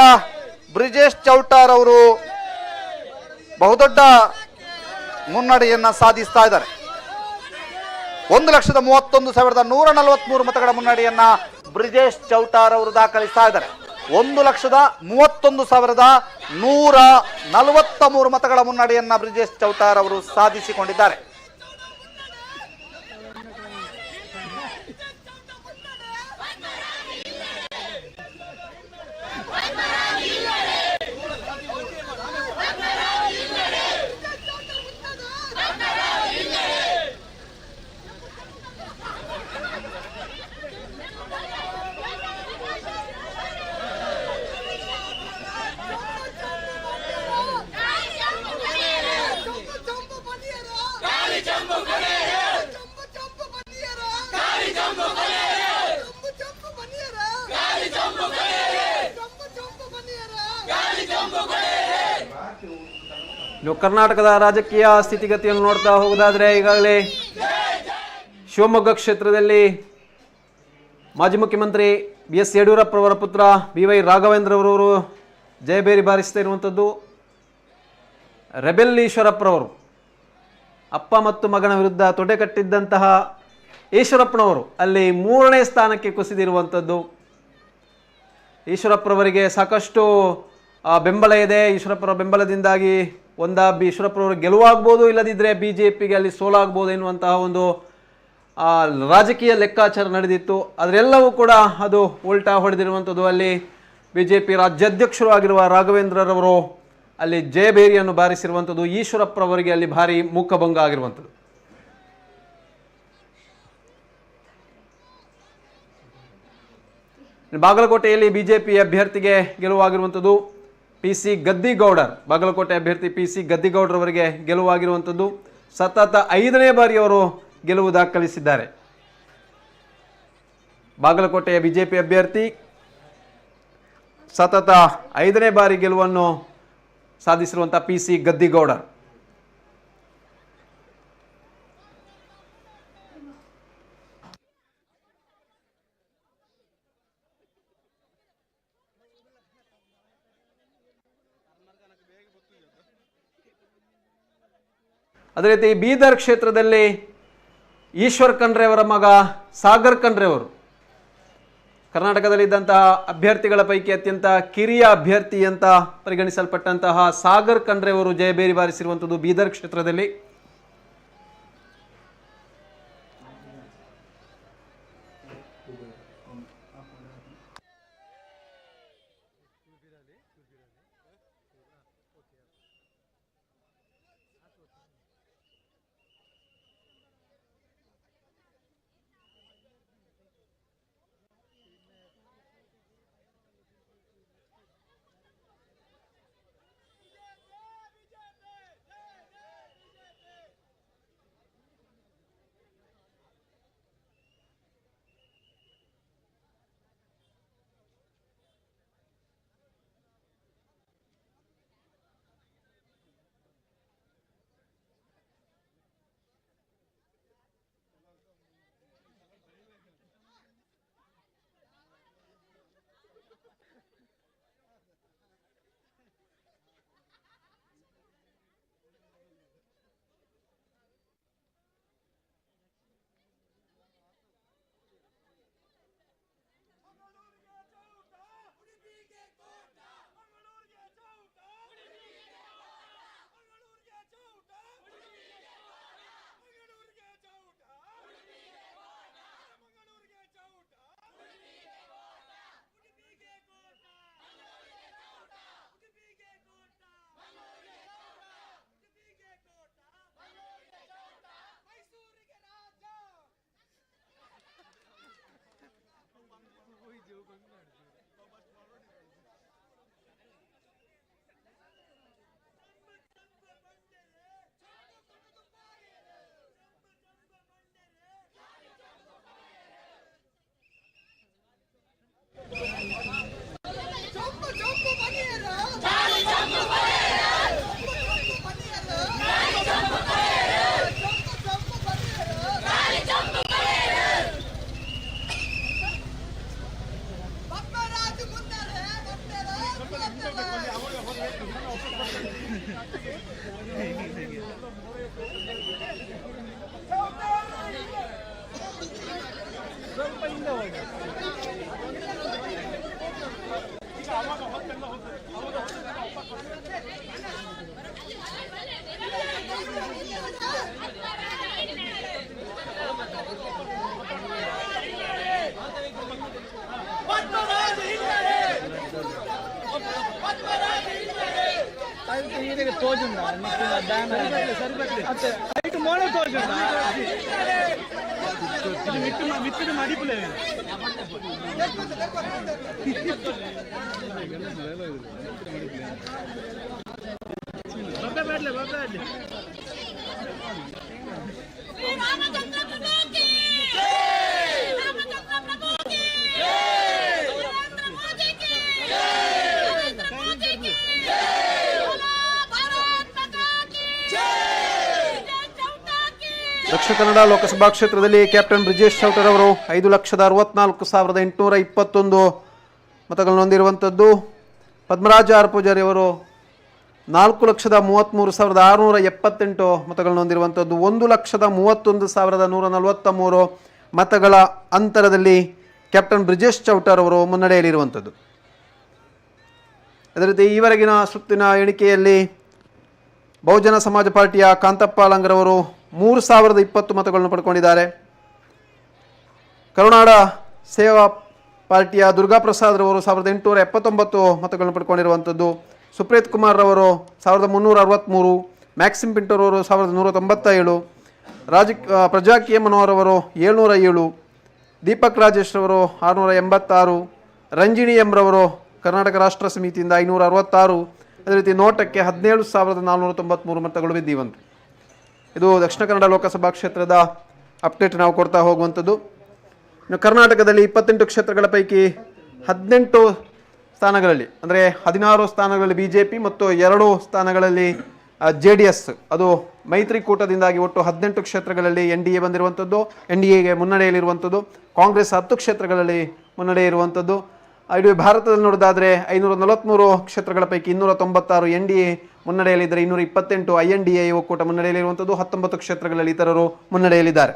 ಬ್ರಿಜೇಶ್ ಚೌಟಾರ್ ಅವರು ಬಹುದೊಡ್ಡ ಮುನ್ನಡೆಯನ್ನ ಸಾಧಿಸ್ತಾ ಇದ್ದಾರೆ. 1,31,143 ಮತಗಳ ಮುನ್ನಡೆಯನ್ನ ಬ್ರಿಜೇಶ್ ಚೌಟಾರ್ ಅವರು ದಾಖಲಿಸ್ತಾ ಇದ್ದಾರೆ. 1,31,143 ಮತಗಳ ಮುನ್ನಡೆಯನ್ನ ಬ್ರಿಜೇಶ್ ಚೌಟಾರ್ ಅವರು ಸಾಧಿಸಿಕೊಂಡಿದ್ದಾರೆ. ಇನ್ನು ಕರ್ನಾಟಕದ ರಾಜಕೀಯ ಸ್ಥಿತಿಗತಿಯನ್ನು ನೋಡ್ತಾ ಹೋಗೋದಾದ್ರೆ ಈಗಾಗಲೇ ಶಿವಮೊಗ್ಗ ಕ್ಷೇತ್ರದಲ್ಲಿ ಮಾಜಿ ಮುಖ್ಯಮಂತ್ರಿ BS ಯಡಿಯೂರಪ್ಪರವರ ಪುತ್ರ BY ರಾಘವೇಂದ್ರ ಅವರವರು ಜಯಬೇರಿ ಬಾರಿಸ್ತಾ ಇರುವಂಥದ್ದು. ರೆಬೆಲ್ ಈಶ್ವರಪ್ಪರವರು ಅಪ್ಪ ಮತ್ತು ಮಗನ ವಿರುದ್ಧ ತೊಡೆ ಕಟ್ಟಿದ್ದಂತಹ ಈಶ್ವರಪ್ಪನವರು ಅಲ್ಲಿ 3ನೇ ಸ್ಥಾನಕ್ಕೆ ಕುಸಿದಿರುವಂಥದ್ದು. ಈಶ್ವರಪ್ಪರವರಿಗೆ ಸಾಕಷ್ಟು ಬೆಂಬಲ ಇದೆ. ಈಶ್ವರಪ್ಪರ ಬೆಂಬಲದಿಂದಾಗಿ ಈಶ್ವರಪ್ಪರವರು ಗೆಲುವಾಗ್ಬೋದು, ಇಲ್ಲದಿದ್ದರೆ BJPಗೆ ಅಲ್ಲಿ ಸೋಲಾಗ್ಬೋದು ಎನ್ನುವಂತಹ ಒಂದು ರಾಜಕೀಯ ಲೆಕ್ಕಾಚಾರ ನಡೆದಿತ್ತು. ಅದರೆಲ್ಲವೂ ಕೂಡ ಅದು ಉಲ್ಟಾ ಹೊಡೆದಿರುವಂಥದ್ದು. ಅಲ್ಲಿ BJP ರಾಜ್ಯಾಧ್ಯಕ್ಷರು ಆಗಿರುವ ರಾಘವೇಂದ್ರರವರು ಅಲ್ಲಿ ಜಯಬೇರಿಯನ್ನು ಬಾರಿಸಿರುವಂಥದ್ದು. ಈಶ್ವರಪ್ಪರವರಿಗೆ ಅಲ್ಲಿ ಭಾರಿ ಮುಖಭಂಗ ಆಗಿರುವಂಥದ್ದು. ಬಾಗಲಕೋಟೆಯಲ್ಲಿ BJP ಅಭ್ಯರ್ಥಿಗೆ ಗೆಲುವಾಗಿರುವಂಥದ್ದು. PC ಗದ್ದಿಗೌಡರ್, ಬಾಗಲಕೋಟೆ ಅಭ್ಯರ್ಥಿ PC ಗದ್ದಿಗೌಡರವರಿಗೆ ಗೆಲುವಾಗಿರುವಂಥದ್ದು. ಸತತ 5ನೇ ಬಾರಿ ಅವರು ಗೆಲುವು ದಾಖಲಿಸಿದ್ದಾರೆ. ಬಾಗಲಕೋಟೆಯ ಬಿಜೆಪಿ ಅಭ್ಯರ್ಥಿ ಸತತ 5ನೇ ಬಾರಿ ಗೆಲುವನ್ನು ಸಾಧಿಸಿರುವಂಥ PC ಗದ್ದಿಗೌಡರ್. ಅದೇ ರೀತಿ ಬೀದರ್ ಕ್ಷೇತ್ರದಲ್ಲಿ ಈಶ್ವರ್ ಖಂಡ್ರೆ ಅವರ ಮಗ ಸಾಗರ್ ಖಂಡ್ರೆ ಅವರು ಕರ್ನಾಟಕದಲ್ಲಿದ್ದಂತಹ ಅಭ್ಯರ್ಥಿಗಳ ಪೈಕಿ ಅತ್ಯಂತ ಕಿರಿಯ ಅಭ್ಯರ್ಥಿ ಅಂತ ಪರಿಗಣಿಸಲ್ಪಟ್ಟಂತಹ ಸಾಗರ್ ಖಂಡ್ರೆ ಅವರು ಜಯಬೇರಿ ಬಾರಿಸಿರುವಂಥದ್ದು ಬೀದರ್ ಕ್ಷೇತ್ರದಲ್ಲಿ. ದಕ್ಷಿಣ ಕನ್ನಡ ಲೋಕಸಭಾ ಕ್ಷೇತ್ರದಲ್ಲಿ ಕ್ಯಾಪ್ಟನ್ ಬ್ರಿಜೇಶ್ ಚೌಟರ್ ಅವರು 5,64,821 ಮತಗಳನ್ನು ಹೊಂದಿರುವಂಥದ್ದು. ಪದ್ಮರಾಜ ಆರ್ ಪೂಜಾರಿ ಅವರು 4,33,678 ಮತಗಳನ್ನು ಹೊಂದಿರುವಂಥದ್ದು. 1,31,143 ಮತಗಳ ಅಂತರದಲ್ಲಿ ಕ್ಯಾಪ್ಟನ್ ಬ್ರಿಜೇಶ್ ಚೌಟರ್ ಅವರು ಮುನ್ನಡೆಯಲ್ಲಿರುವಂಥದ್ದು. ಅದೇ ರೀತಿ ಈವರೆಗಿನ ಸುತ್ತಿನ ಎಣಿಕೆಯಲ್ಲಿ ಬಹುಜನ ಸಮಾಜ ಪಾರ್ಟಿಯ ಕಾಂತಪ್ಪ ಲಂಗರವರು 3,020 ಮತಗಳನ್ನು ಪಡ್ಕೊಂಡಿದ್ದಾರೆ. ಕರುನಾಡ ಸೇವಾ ಪಾರ್ಟಿಯ ದುರ್ಗಾಪ್ರಸಾದ್ ರವರು 1,879 ಮತಗಳನ್ನು ಪಡ್ಕೊಂಡಿರುವಂಥದ್ದು. ಸುಪ್ರೀತ್ ಕುಮಾರ್ ರವರು 1,363, ಮ್ಯಾಕ್ಸಿಮ್ ಪಿಂಟೋರವರು 1,197, ಪ್ರಜಾ ಕೆ ಮನೋಹರ್ ಅವರು 707, ದೀಪಕ್ ರಾಜೇಶ್ ರವರು 686, ರಂಜಿಣಿ ಎಂ ರವರು ಕರ್ನಾಟಕ ರಾಷ್ಟ್ರ ಸಮಿತಿಯಿಂದ 566, ಅದೇ ರೀತಿ ನೋಟಕ್ಕೆ 17,493 ಮತಗಳು ಬಿದ್ದಿವಂತು. ಇದು ದಕ್ಷಿಣ ಕನ್ನಡ ಲೋಕಸಭಾ ಕ್ಷೇತ್ರದ ಅಪ್ಡೇಟ್ ನಾವು ಕೊಡ್ತಾ ಹೋಗುವಂಥದ್ದು. ಇನ್ನು ಕರ್ನಾಟಕದಲ್ಲಿ 28 ಕ್ಷೇತ್ರಗಳ ಪೈಕಿ 18 ಸ್ಥಾನಗಳಲ್ಲಿ ಅಂದರೆ 16 ಸ್ಥಾನಗಳಲ್ಲಿ BJP ಮತ್ತು 2 ಸ್ಥಾನಗಳಲ್ಲಿ JDS, ಅದು ಮೈತ್ರಿಕೂಟದಿಂದಾಗಿ ಒಟ್ಟು 18 ಕ್ಷೇತ್ರಗಳಲ್ಲಿ NDA ಬಂದಿರುವಂಥದ್ದು, NDAಗೆ ಮುನ್ನಡೆಯಲ್ಲಿರುವಂಥದ್ದು. ಕಾಂಗ್ರೆಸ್ 10 ಕ್ಷೇತ್ರಗಳಲ್ಲಿ ಮುನ್ನಡೆ ಇರುವಂಥದ್ದು. ಇಡೀ ಭಾರತದಲ್ಲಿ ನೋಡೋದಾದರೆ 543 ಕ್ಷೇತ್ರಗಳ ಪೈಕಿ 296 NDA ಮುನ್ನಡೆಯಲ್ಲಿದ್ದರೆ 228 INDA ಒಕ್ಕೂಟ ಮುನ್ನಡೆಯಲ್ಲಿರುವಂಥದ್ದು. 19 ಕ್ಷೇತ್ರಗಳಲ್ಲಿ ಇತರರು ಮುನ್ನಡೆಯಲ್ಲಿದ್ದಾರೆ.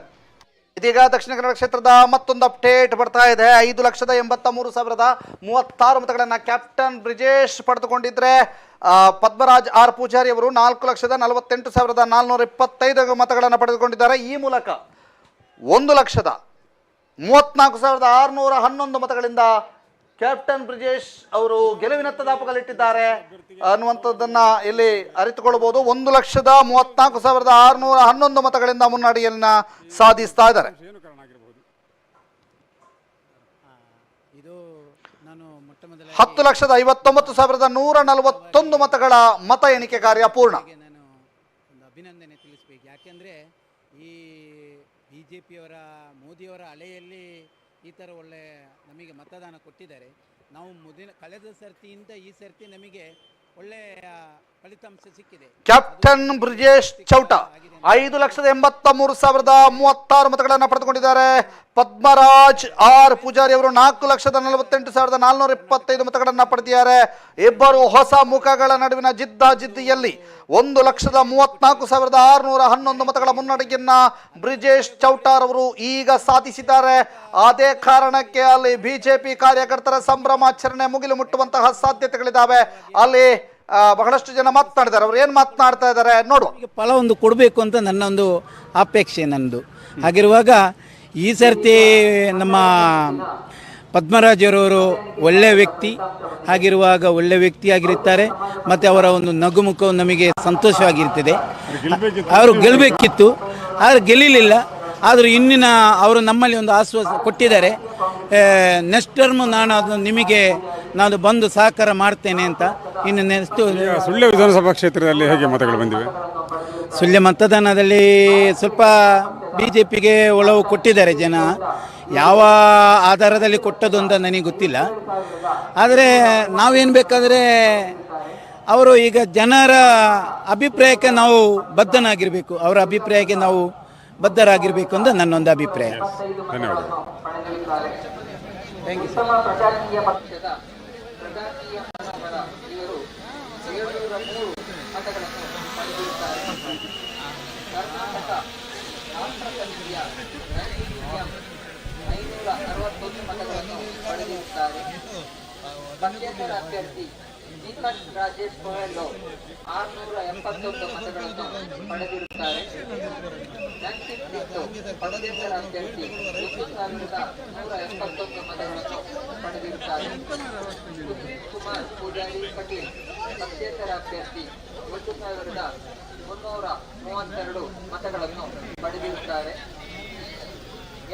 ಇದೀಗ ದಕ್ಷಿಣ ಕನ್ನಡ ಕ್ಷೇತ್ರದ ಮತ್ತೊಂದು ಅಪ್ಡೇಟ್ ಬರ್ತಾ ಇದೆ. 5,83,036 ಮತಗಳನ್ನು ಕ್ಯಾಪ್ಟನ್ ಬ್ರಿಜೇಶ್ ಪಡೆದುಕೊಂಡಿದ್ರೆ ಪದ್ಮರಾಜ್ ಆರ್ ಪೂಜಾರಿ ಅವರು 4,48,425 ಮತಗಳನ್ನು ಪಡೆದುಕೊಂಡಿದ್ದಾರೆ. ಈ ಮೂಲಕ 1,34,611 ಮತಗಳಿಂದ ಕ್ಯಾಪ್ಟನ್ ಬ್ರಿಜೇಶ್ ಅವರು ಗೆಲುವಿನತ್ತ ದಾಪುಗಾಲಿಟ್ಟಿದ್ದಾರೆ ಅನ್ನುವಂಥದ್ದನ್ನ ಇಲ್ಲಿ ಅರಿತುಕೊಳ್ಳಬಹುದು. 1,34,611 ಮತಗಳಿಂದ ಮುನ್ನಡೆಯನ್ನ ಸಾಧಿಸ್ತಾ ಇದ್ದಾರೆ. 10,59,141 ಮತಗಳ ಮತ ಎಣಿಕೆ ಕಾರ್ಯ ಪೂರ್ಣ. ನಾನು ಒಂದು ಅಭಿನಂದನೆ ತಿಳಿಸ್ಬೇಕು. ಯಾಕೆಂದರೆ ಈ BJPಯವರ ಮೋದಿಯವರ ಅಲೆಯಲ್ಲಿ ಈ ಥರ ಒಳ್ಳೆ ನಮಗೆ ಮತದಾನ ಕೊಟ್ಟಿದ್ದಾರೆ. ನಾವು ಕಳೆದ ಸರ್ತಿಯಿಂದ ಈ ಸರ್ತಿ ನಮಗೆ ಒಳ್ಳೆಯ ಫಲಿತಾಂಶ ಸಿಕ್ಕಿದೆ. ಕ್ಯಾಪ್ಟನ್ ಬ್ರಿಜೇಶ್ ಚೌಟ 5,83,036 ಮತಗಳನ್ನು ಪಡೆದುಕೊಂಡಿದ್ದಾರೆ. ಪದ್ಮರಾಜ್ ಆರ್ ಪೂಜಾರಿ ಅವರು 4,48,425 ಮತಗಳನ್ನು ಪಡೆದಿದ್ದಾರೆ. ಇಬ್ಬರು ಹೊಸ ಮುಖಗಳ ನಡುವಿನ ಜಿದ್ದಾಜಿದ್ದಿಯಲ್ಲಿ 1,34,611 ಮತಗಳ ಮುನ್ನಡೆಯನ್ನ ಬ್ರಿಜೇಶ್ ಚೌಟಾರ್ ಅವರು ಈಗ ಸಾಧಿಸಿದ್ದಾರೆ. ಅದೇ ಕಾರಣಕ್ಕೆ ಅಲ್ಲಿ ಬಿಜೆಪಿ ಕಾರ್ಯಕರ್ತರ ಸಂಭ್ರಮಾಚರಣೆ ಮುಗಿಲು ಮುಟ್ಟುವಂತಹ ಸಾಧ್ಯತೆಗಳಿದ್ದಾವೆ. ಅಲ್ಲಿ ಬಹಳಷ್ಟು ಜನ ಮಾತನಾಡಿದ್ದಾರೆ. ಅವರು ಏನು ಮಾತನಾಡ್ತಾ ಇದ್ದಾರೆ ನೋಡುವ. ಫಲ ಒಂದು ಕೊಡಬೇಕು ಅಂತ ನನ್ನ ಒಂದು ಅಪೇಕ್ಷೆ ನನ್ನದು. ಹಾಗಿರುವಾಗ ಈ ಸರ್ತಿ ನಮ್ಮ ಪದ್ಮರಾಜರವರು ಒಳ್ಳೆಯ ವ್ಯಕ್ತಿ, ಹಾಗಿರುವಾಗ ಒಳ್ಳೆಯ ವ್ಯಕ್ತಿಯಾಗಿರುತ್ತಾರೆ ಮತ್ತು ಅವರ ಒಂದು ನಗುಮುಖವು ನಮಗೆ ಸಂತೋಷವಾಗಿರ್ತದೆ. ಅವರು ಗೆಲ್ಲಬೇಕಿತ್ತು, ಆದರೆ ಗೆಲ್ಲಲಿಲ್ಲ. ಆದರೂ ಇನ್ನಿನ ಅವರು ನಮ್ಮಲ್ಲಿ ಒಂದು ಆಶ್ವಾಸ ಕೊಟ್ಟಿದ್ದಾರೆ, ನೆಕ್ಸ್ಟ್ ಟರ್ಮ್ ನಾನು ಅದು ನಿಮಗೆ ನಾನು ಬಂದು ಸಹಕಾರ ಮಾಡ್ತೇನೆ ಅಂತ. ಇನ್ನು ನೆಕ್ಸ್ಟ್ ಸುಳ್ಯ ವಿಧಾನಸಭಾ ಕ್ಷೇತ್ರದಲ್ಲಿ ಹೇಗೆ ಮತಗಳು ಬಂದಿವೆ? ಸುಳ್ಯ ಮತದಾನದಲ್ಲಿ ಸ್ವಲ್ಪ BJPಗೆ ಒಲವು ಕೊಟ್ಟಿದ್ದಾರೆ ಜನ. ಯಾವ ಆಧಾರದಲ್ಲಿ ಕೊಟ್ಟದ್ದು ಅಂತ ನನಗೆ ಗೊತ್ತಿಲ್ಲ. ಆದರೆ ನಾವೇನು ಬೇಕಾದರೆ ಅವರು ಈಗ ಜನರ ಅಭಿಪ್ರಾಯಕ್ಕೆ ನಾವು ಬದ್ಧನಾಗಿರಬೇಕು, ಅವರ ಅಭಿಪ್ರಾಯಕ್ಕೆ ನಾವು ಬದ್ಧರಾಗಿರಬೇಕು ಅಂತ ನನ್ನೊಂದು ಅಭಿಪ್ರಾಯ. ಧನ್ಯವಾದಗಳು. ಪ್ರಜಾಕೀಯ ಪಕ್ಷದ ಪ್ರಜಾಕೀಯ ಮನೋಹರ ಇವರು 703 ಮತಗಳನ್ನು ಪಡೆದಿರುತ್ತಾರೆ. ಕರ್ನಾಟಕ ರಾಷ್ಟ್ರ ಸಮಿತಿಯ NDM 561 ಮತಗಳನ್ನು ಪಡೆದಿರುತ್ತಾರೆ. ಪಕ್ಷೇತರ ಅಭ್ಯರ್ಥಿ ದೀಪಕ್ ರಾಜೇಶ್ ಕೊಹೆಲ್ಲೋ 671 ಮತಗಳನ್ನು ಪಡೆದಿರುತ್ತಾರೆ. ಪಕ್ಷೇತರ ಅಭ್ಯರ್ಥಿ 1,171 ಮತಗಳನ್ನು ಪಡೆದಿರುತ್ತಾರೆ. ಸುದೀಪ್ ಕುಮಾರ್ ಪೂಜಾರಿ ಪಟೇಲ್ ಪಕ್ಷೇತರ ಅಭ್ಯರ್ಥಿ 1,332 ಮತಗಳನ್ನು ಪಡೆದಿರುತ್ತಾರೆ.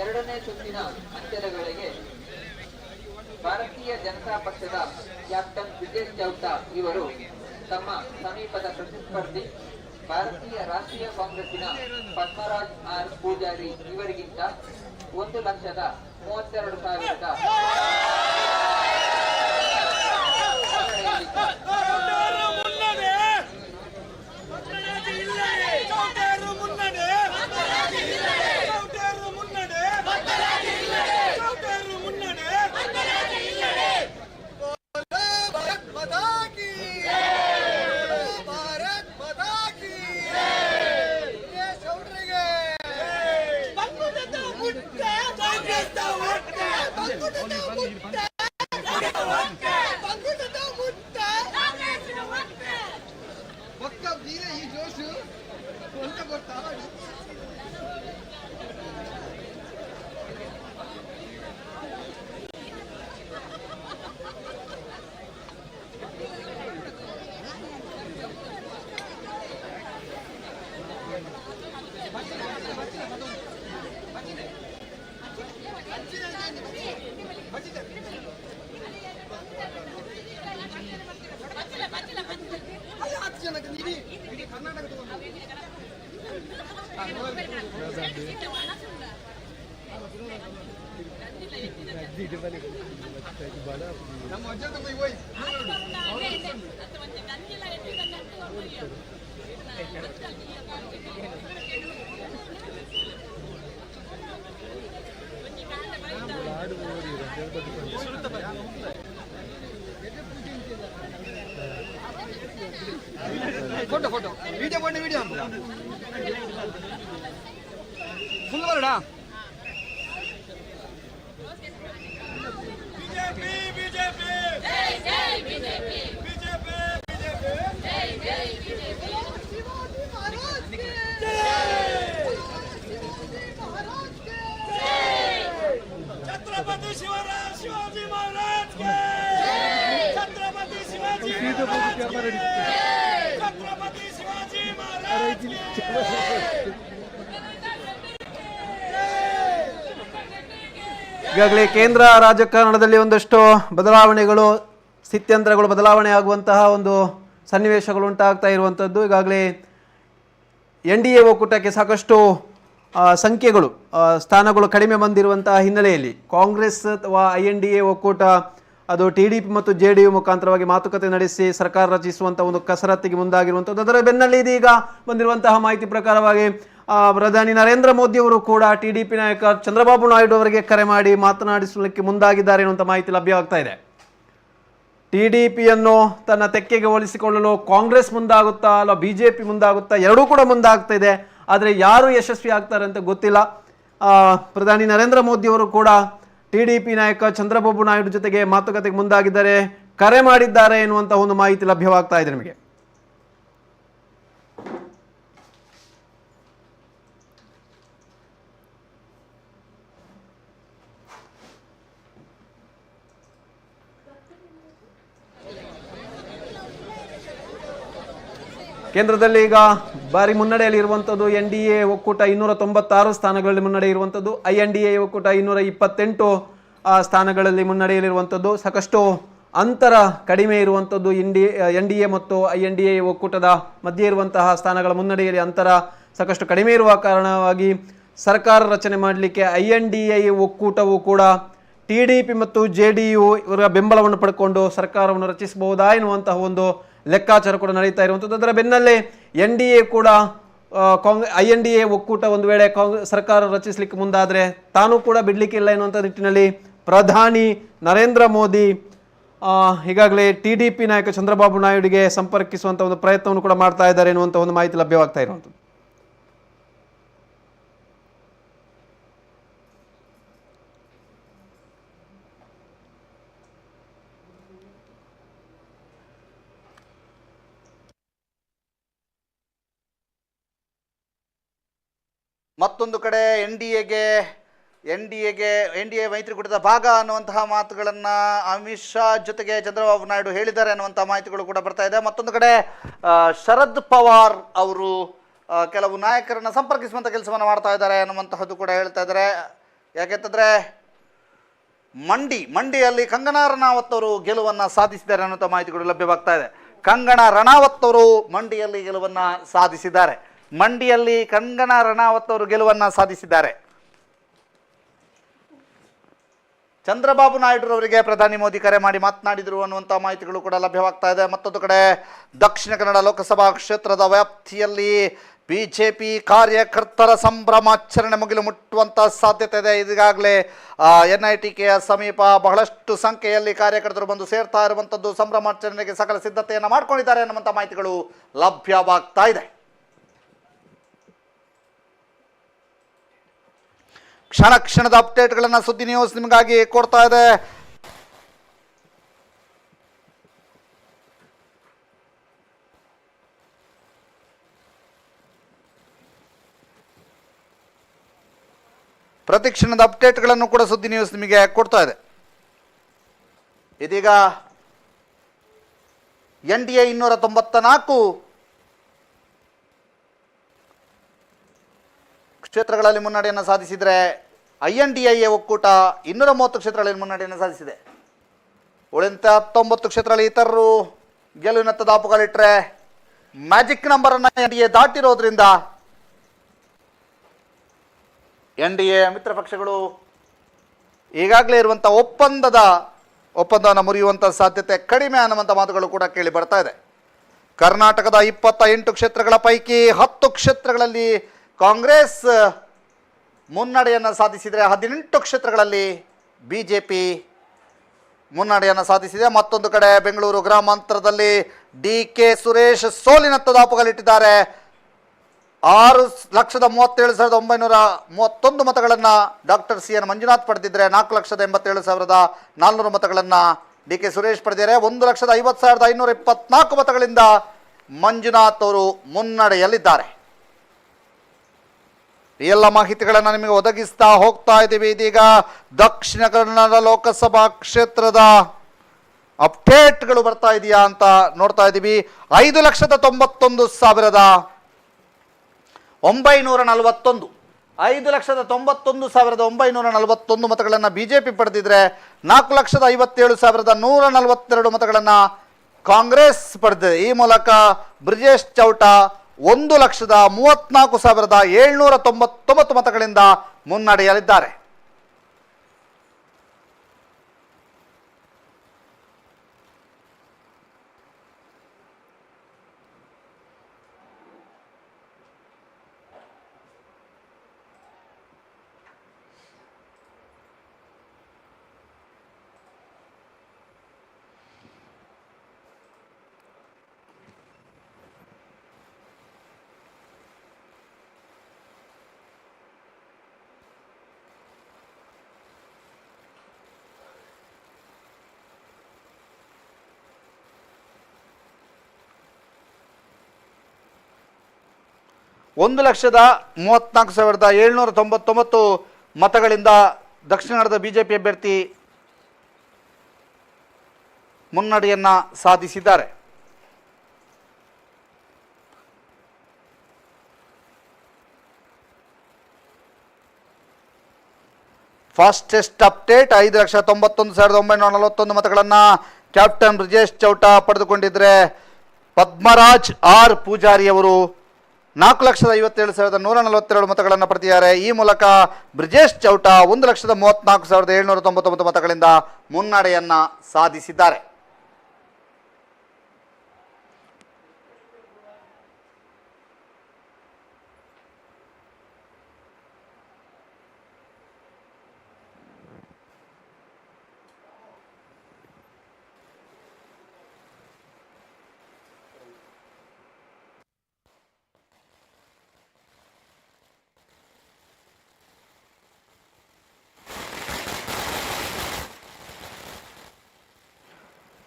ಎರಡನೇ ಸುತ್ತಿನ ಅಂತ್ಯದ ವೇಳೆಗೆ ಭಾರತೀಯ ಜನತಾ ಪಕ್ಷದ ಕ್ಯಾಪ್ಟನ್ ಬ್ರಿಜೇಶ್ ಚೌಟಾ ಇವರು ತಮ್ಮ ಸಮೀಪದ ಪ್ರತಿಸ್ಪರ್ಧಿ ಭಾರತೀಯ ರಾಷ್ಟ್ರೀಯ ಕಾಂಗ್ರೆಸ್ಸಿನ ಪದ್ಮರಾಜ್ ಆರ್ ಪೂಜಾರಿ ಇವರಿಗಿಂತ 1,32,000 Bajji ಫೋಟೋ ವಿಡಿಯೋ ಫುಲ್ ಬರಡಾ छत्रपति शिवाजी महाराज के छत्रपति शिवाजी महाराज ಈಗಾಗಲೇ ಕೇಂದ್ರ ರಾಜಕಾರಣದಲ್ಲಿ ಒಂದಷ್ಟು ಬದಲಾವಣೆಗಳು, ಸ್ಥಿತ್ಯಂತರಗಳು ಬದಲಾವಣೆ ಆಗುವಂತಹ ಒಂದು ಸನ್ನಿವೇಶಗಳು ಉಂಟಾಗ್ತಾ ಇರುವಂಥದ್ದು. ಈಗಾಗಲೇ NDA ಒಕ್ಕೂಟಕ್ಕೆ ಸಾಕಷ್ಟು ಸಂಖ್ಯೆಗಳು, ಸ್ಥಾನಗಳು ಕಡಿಮೆ ಬಂದಿರುವಂತಹ ಹಿನ್ನೆಲೆಯಲ್ಲಿ ಕಾಂಗ್ರೆಸ್ ಅಥವಾ INDA ಒಕ್ಕೂಟ ಅದು TDP ಮತ್ತು JDU ಮುಖಾಂತರವಾಗಿ ಮಾತುಕತೆ ನಡೆಸಿ ಸರ್ಕಾರ ರಚಿಸುವಂಥ ಒಂದು ಕಸರತ್ತಿಗೆ ಮುಂದಾಗಿರುವಂಥದ್ದು. ಅದರ ಬೆನ್ನಲ್ಲಿ ಇದೀಗ ಬಂದಿರುವಂತಹ ಮಾಹಿತಿ ಪ್ರಕಾರವಾಗಿ ಪ್ರಧಾನಿ ನರೇಂದ್ರ ಮೋದಿ ಅವರು ಕೂಡ TDP ನಾಯಕ ಚಂದ್ರಬಾಬು ನಾಯ್ಡು ಅವರಿಗೆ ಕರೆ ಮಾಡಿ ಮಾತನಾಡಿಸಲಿಕ್ಕೆ ಮುಂದಾಗಿದ್ದಾರೆ ಎನ್ನುವಂಥ ಮಾಹಿತಿ ಲಭ್ಯವಾಗ್ತಾ ಇದೆ. TDPಯನ್ನು ತನ್ನ ತೆಕ್ಕೆಗೆ ಹೋಲಿಸಿಕೊಳ್ಳಲು ಕಾಂಗ್ರೆಸ್ ಮುಂದಾಗುತ್ತಾ ಅಲ್ಲ BJP ಮುಂದಾಗುತ್ತಾ, ಎರಡೂ ಕೂಡ ಮುಂದಾಗ್ತಾ ಇದೆ. ಆದರೆ ಯಾರು ಯಶಸ್ವಿ ಆಗ್ತಾರೆ ಅಂತ ಗೊತ್ತಿಲ್ಲ. ಪ್ರಧಾನಿ ನರೇಂದ್ರ ಮೋದಿ ಅವರು ಕೂಡ TDP ನಾಯಕ ಚಂದ್ರಬಾಬು ನಾಯ್ಡು ಜೊತೆಗೆ ಮಾತುಕತೆಗೆ ಮುಂದಾಗಿದ್ದಾರೆ, ಕರೆ ಮಾಡಿದ್ದಾರೆ ಎನ್ನುವಂಥ ಒಂದು ಮಾಹಿತಿ ಲಭ್ಯವಾಗ್ತಾ ಇದೆ ನಿಮಗೆ. ಕೇಂದ್ರದಲ್ಲಿ ಈಗ ಭಾರಿ ಮುನ್ನಡೆಯಲ್ಲಿ ಇರುವಂಥದ್ದು NDA ಒಕ್ಕೂಟ 296 ಸ್ಥಾನಗಳಲ್ಲಿ ಮುನ್ನಡೆ ಇರುವಂಥದ್ದು. INDA ಒಕ್ಕೂಟ 228 ಸ್ಥಾನಗಳಲ್ಲಿ ಮುನ್ನಡೆಯಲ್ಲಿರುವಂಥದ್ದು. ಸಾಕಷ್ಟು ಅಂತರ ಕಡಿಮೆ ಇರುವಂಥದ್ದು NDA ಮತ್ತು INDA ಒಕ್ಕೂಟದ ಮಧ್ಯೆ ಇರುವಂತಹ ಸ್ಥಾನಗಳ ಮುನ್ನಡೆಯಲ್ಲಿ ಅಂತರ ಸಾಕಷ್ಟು ಕಡಿಮೆ ಇರುವ ಕಾರಣವಾಗಿ ಸರ್ಕಾರ ರಚನೆ ಮಾಡಲಿಕ್ಕೆ INDA ಒಕ್ಕೂಟವು ಕೂಡ TDP ಮತ್ತು JDU ಇವರ ಬೆಂಬಲವನ್ನು ಪಡ್ಕೊಂಡು ಸರ್ಕಾರವನ್ನು ರಚಿಸಬಹುದಾ ಎನ್ನುವಂತಹ ಒಂದು ಲೆಕ್ಕಾಚಾರ ಕೂಡ ನಡೀತಾ ಇರುವಂಥದ್ದು. ಅದರ ಬೆನ್ನಲ್ಲೇ NDA ಕೂಡ INDA ಒಕ್ಕೂಟ ಒಂದು ವೇಳೆ ಸರ್ಕಾರ ರಚಿಸಲಿಕ್ಕೆ ಮುಂದಾದರೆ ತಾನೂ ಕೂಡ ಬಿಡಲಿಕ್ಕಿಲ್ಲ ಎನ್ನುವಂಥ ನಿಟ್ಟಿನಲ್ಲಿ ಪ್ರಧಾನಿ ನರೇಂದ್ರ ಮೋದಿ ಈಗಾಗಲೇ TDP ನಾಯಕ ಚಂದ್ರಬಾಬು ನಾಯ್ಡುಗೆ ಸಂಪರ್ಕಿಸುವಂಥ ಒಂದು ಪ್ರಯತ್ನವನ್ನು ಕೂಡ ಮಾಡ್ತಾ ಇದ್ದಾರೆ ಎನ್ನುವಂಥ ಒಂದು ಮಾಹಿತಿ ಲಭ್ಯವಾಗ್ತಾ ಇರುವಂಥದ್ದು. ಮತ್ತೊಂದು ಕಡೆ NDA ಮೈತ್ರಿಕೂಟದ ಭಾಗ ಅನ್ನುವಂತಹ ಮಾತುಗಳನ್ನು ಅಮಿತ್ ಶಾ ಜೊತೆಗೆ ಚಂದ್ರಬಾಬು ನಾಯ್ಡು ಹೇಳಿದ್ದಾರೆ ಅನ್ನುವಂಥ ಮಾಹಿತಿಗಳು ಕೂಡ ಬರ್ತಾ ಇದೆ. ಮತ್ತೊಂದು ಕಡೆ ಶರದ್ ಪವಾರ್ ಅವರು ಕೆಲವು ನಾಯಕರನ್ನು ಸಂಪರ್ಕಿಸುವಂಥ ಕೆಲಸವನ್ನು ಮಾಡ್ತಾ ಇದ್ದಾರೆ ಅನ್ನುವಂತಹದ್ದು ಕೂಡ ಹೇಳ್ತಾ ಇದ್ದಾರೆ. ಯಾಕೆಂತಂದರೆ ಮಂಡಿಯಲ್ಲಿ ಕಂಗನಾ ರನಾವತ್ ಅವರು ಗೆಲುವನ್ನು ಸಾಧಿಸಿದ್ದಾರೆ ಅನ್ನುವಂಥ ಮಾಹಿತಿಗಳು ಲಭ್ಯವಾಗ್ತಾ ಇದೆ. ಕಂಗನಾ ರನಾವತ್ ಅವರು ಮಂಡಿಯಲ್ಲಿ ಗೆಲುವನ್ನು ಸಾಧಿಸಿದ್ದಾರೆ. ಮಂಡಿಯಲ್ಲಿ ಕಂಗನಾ ರನಾವತ್ ಅವರು ಗೆಲುವನ್ನು ಸಾಧಿಸಿದ್ದಾರೆ. ಚಂದ್ರಬಾಬು ನಾಯ್ಡುರವರಿಗೆ ಪ್ರಧಾನಿ ಮೋದಿ ಕರೆ ಮಾಡಿ ಮಾತನಾಡಿದರು ಅನ್ನುವಂಥ ಮಾಹಿತಿಗಳು ಕೂಡ ಲಭ್ಯವಾಗ್ತಾ ಇದೆ. ಮತ್ತೊಂದು ಕಡೆ ದಕ್ಷಿಣ ಕನ್ನಡ ಲೋಕಸಭಾ ಕ್ಷೇತ್ರದ ವ್ಯಾಪ್ತಿಯಲ್ಲಿ BJP ಕಾರ್ಯಕರ್ತರ ಸಂಭ್ರಮಾಚರಣೆ ಮುಗಿಲು ಮುಟ್ಟುವಂಥ ಸಾಧ್ಯತೆ ಇದೆ. ಈಗಾಗಲೇ NITಕೆಯ ಸಮೀಪ ಬಹಳಷ್ಟು ಸಂಖ್ಯೆಯಲ್ಲಿ ಕಾರ್ಯಕರ್ತರು ಬಂದು ಸೇರ್ತಾ ಇರುವಂಥದ್ದು, ಸಂಭ್ರಮಾಚರಣೆಗೆ ಸಕಲ ಸಿದ್ಧತೆಯನ್ನು ಮಾಡ್ಕೊಂಡಿದ್ದಾರೆ ಅನ್ನುವಂಥ ಮಾಹಿತಿಗಳು ಲಭ್ಯವಾಗ್ತಾ ಇದೆ. ಕ್ಷಣದ ಅಪ್ಡೇಟ್ಗಳನ್ನು ಸುದ್ದಿ ನ್ಯೂಸ್ ನಿಮಗಾಗಿ ಕೊಡ್ತಾ ಇದೆ. ಪ್ರತಿ ಕ್ಷಣದ ಅಪ್ಡೇಟ್ಗಳನ್ನು ಕೂಡ ಸುದ್ದಿ ನ್ಯೂಸ್ ನಿಮಗೆ ಕೊಡ್ತಾ ಇದೆ. ಇದೀಗ NDA 294 ಕ್ಷೇತ್ರಗಳಲ್ಲಿ ಮುನ್ನಡೆಯನ್ನು ಸಾಧಿಸಿದರೆ INDA ಒಕ್ಕೂಟ 230 ಕ್ಷೇತ್ರಗಳಲ್ಲಿ ಮುನ್ನಡೆಯನ್ನು ಸಾಧಿಸಿದೆ. ಉಳಿದಂತೆ 19 ಕ್ಷೇತ್ರಗಳಲ್ಲಿ ಇತರರು ಗೆಲುವಿನತ್ತ ದಾಪುಗಾಲಿಟ್ಟರೆ ಮ್ಯಾಜಿಕ್ ನಂಬರನ್ನು NDA ದಾಟಿರೋದ್ರಿಂದ NDA ಮಿತ್ರ ಪಕ್ಷಗಳು ಈಗಾಗಲೇ ಇರುವಂಥ ಒಪ್ಪಂದವನ್ನು ಮುರಿಯುವಂಥ ಸಾಧ್ಯತೆ ಕಡಿಮೆ ಅನ್ನುವಂಥ ಮಾತುಗಳು ಕೂಡ ಕೇಳಿ ಬರ್ತಾ ಇದೆ. ಕರ್ನಾಟಕದ 28 ಕ್ಷೇತ್ರಗಳ ಪೈಕಿ 10 ಕ್ಷೇತ್ರಗಳಲ್ಲಿ ಕಾಂಗ್ರೆಸ್ ಮುನ್ನಡೆಯನ್ನು ಸಾಧಿಸಿದರೆ 18 ಕ್ಷೇತ್ರಗಳಲ್ಲಿ BJP ಮುನ್ನಡೆಯನ್ನು ಸಾಧಿಸಿದೆ. ಮತ್ತೊಂದು ಕಡೆ ಬೆಂಗಳೂರು ಗ್ರಾಮಾಂತರದಲ್ಲಿ DK ಸುರೇಶ್ ಸೋಲಿನತ್ತ ದಾಪುಗಾಲಿಟ್ಟಿದ್ದಾರೆ. 6,37,931 ಮತಗಳನ್ನು ಡಾಕ್ಟರ್ CN ಮಂಜುನಾಥ್ ಪಡೆದಿದ್ದರೆ 4,87,400 ಮತಗಳನ್ನು DK ಸುರೇಶ್ ಪಡೆದಿದ್ದಾರೆ. 1,50,524 ಮತಗಳಿಂದ ಮಂಜುನಾಥ್ ಅವರು ಮುನ್ನಡೆಯಲ್ಲಿದ್ದಾರೆ. ಈ ಎಲ್ಲ ಮಾಹಿತಿಗಳನ್ನು ನಿಮಗೆ ಒದಗಿಸ್ತಾ ಹೋಗ್ತಾ ಇದ್ದೀವಿ. ಇದೀಗ ದಕ್ಷಿಣ ಕನ್ನಡ ಲೋಕಸಭಾ ಕ್ಷೇತ್ರದ ಅಪ್ಡೇಟ್ಗಳು ಬರ್ತಾ ಇದೆಯಾ ಅಂತ ನೋಡ್ತಾ ಇದ್ದೀವಿ. 5,91,941 5,91,941 ಮತಗಳನ್ನು BJP ಪಡೆದಿದ್ರೆ 4,57,142 ಮತಗಳನ್ನು ಕಾಂಗ್ರೆಸ್ ಪಡೆದಿದೆ. ಈ ಮೂಲಕ ಬ್ರಿಜೇಶ್ ಚೌಟಾ 1,34,799 ಮತಗಳಿಂದ ಮುನ್ನಡೆಯಲಿದ್ದಾರೆ. ಒಂದು 1,34,799 ಮತಗಳಿಂದ ದಕ್ಷಿಣ ಕನ್ನಡದ BJP ಅಭ್ಯರ್ಥಿ ಮುನ್ನಡೆಯನ್ನು ಸಾಧಿಸಿದ್ದಾರೆ. ಫಾಸ್ಟೆಸ್ಟ್ ಅಪ್ಡೇಟ್ 5,91,941 ಮತಗಳನ್ನು ಕ್ಯಾಪ್ಟನ್ ಬ್ರಿಜೇಶ್ ಚೌಟಾ ಪಡೆದುಕೊಂಡಿದ್ದರೆ ಪದ್ಮರಾಜ್ R ಪೂಜಾರಿ ಅವರು 4,57,142 ಮತಗಳನ್ನು ಪಡೆದಿದ್ದಾರೆ. ಈ ಮೂಲಕ ಬ್ರಿಜೇಶ್ ಚೌಟಾ 1,34,799 ಮತಗಳಿಂದ ಮುನ್ನಡೆಯನ್ನು ಸಾಧಿಸಿದ್ದಾರೆ.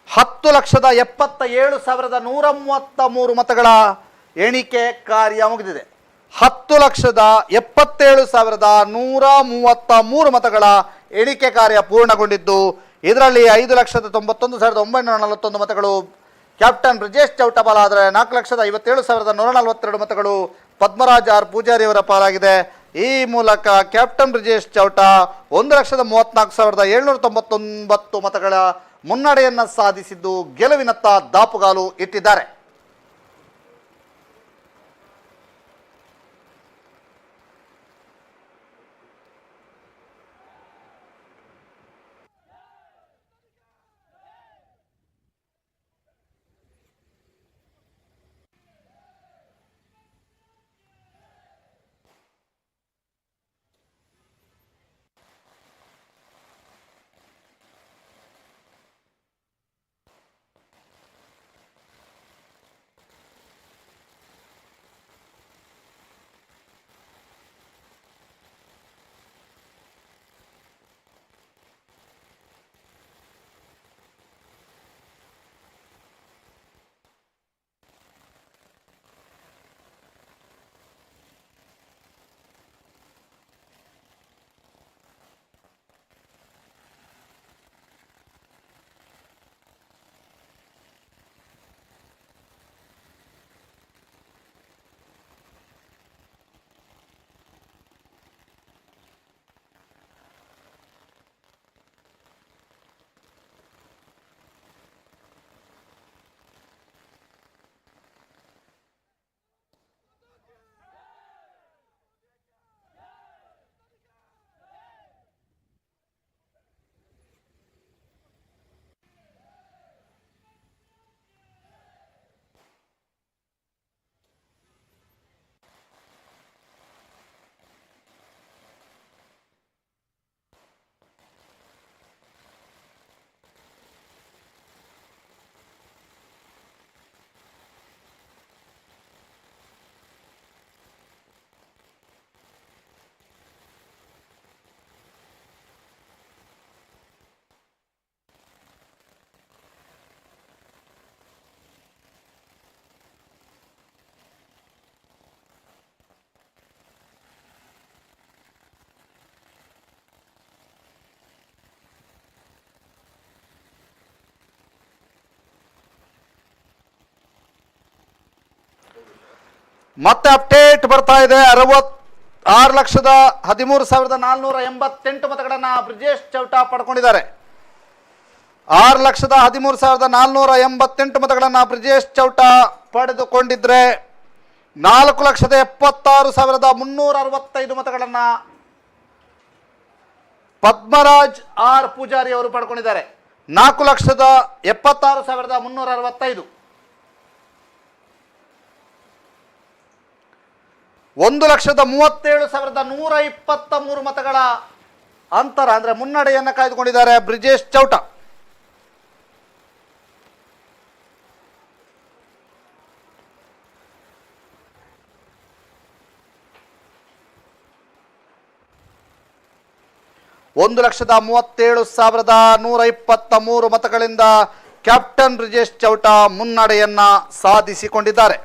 ಹತ್ತು 10,77,133 ಮತಗಳ ಎಣಿಕೆ ಕಾರ್ಯ ಮುಗಿದಿದೆ. 10,77,133 ಮತಗಳ ಎಣಿಕೆ ಕಾರ್ಯ ಪೂರ್ಣಗೊಂಡಿದ್ದು ಇದರಲ್ಲಿ 5,91,941 ಮತಗಳು ಕ್ಯಾಪ್ಟನ್ ಬ್ರಿಜೇಶ್ ಚೌಟಾ ಪಾಲಾದರೆ 4,57,142 ಮತಗಳು ಪದ್ಮರಾಜ್ R ಪೂಜಾರಿ ಅವರ ಪಾಲಾಗಿದೆ. ಈ ಮೂಲಕ ಕ್ಯಾಪ್ಟನ್ ಬ್ರಿಜೇಶ್ ಚೌಟಾ 1,34,799 ಮತಗಳ ಮುನ್ನಡೆಯನ್ನು ಸಾಧಿಸಿದ್ದು ಗೆಲುವಿನತ್ತ ದಾಪುಗಾಲು ಇಟ್ಟಿದ್ದಾರೆ. ಮತ್ತೆ ಅಪ್ಡೇಟ್ ಬರ್ತಾ ಇದೆ. 6,13,488 ಮತಗಳನ್ನು ಬ್ರಿಜೇಶ್ ಚೌಟಾ ಪಡ್ಕೊಂಡಿದ್ದಾರೆ. 6,13,488 ಮತಗಳನ್ನು ಬ್ರಿಜೇಶ್ ಚೌಟಾ ಪಡೆದುಕೊಂಡಿದ್ರೆ 4,76,365 ಮತಗಳನ್ನು ಪದ್ಮರಾಜ್ ಆರ್ ಪೂಜಾರಿ ಅವರು ಪಡ್ಕೊಂಡಿದ್ದಾರೆ. 4,76,365. 1,37,123 ಮತಗಳ ಅಂತರ ಅಂದರೆ ಮುನ್ನಡೆಯನ್ನು ಕಾಯ್ದುಕೊಂಡಿದ್ದಾರೆ ಬ್ರಿಜೇಶ್ ಚೌಟಾ. ಒಂದು 1,37,123 ಮತಗಳಿಂದ ಕ್ಯಾಪ್ಟನ್ ಬ್ರಿಜೇಶ್ ಚೌಟಾ ಮುನ್ನಡೆಯನ್ನ ಸಾಧಿಸಿಕೊಂಡಿದ್ದಾರೆ.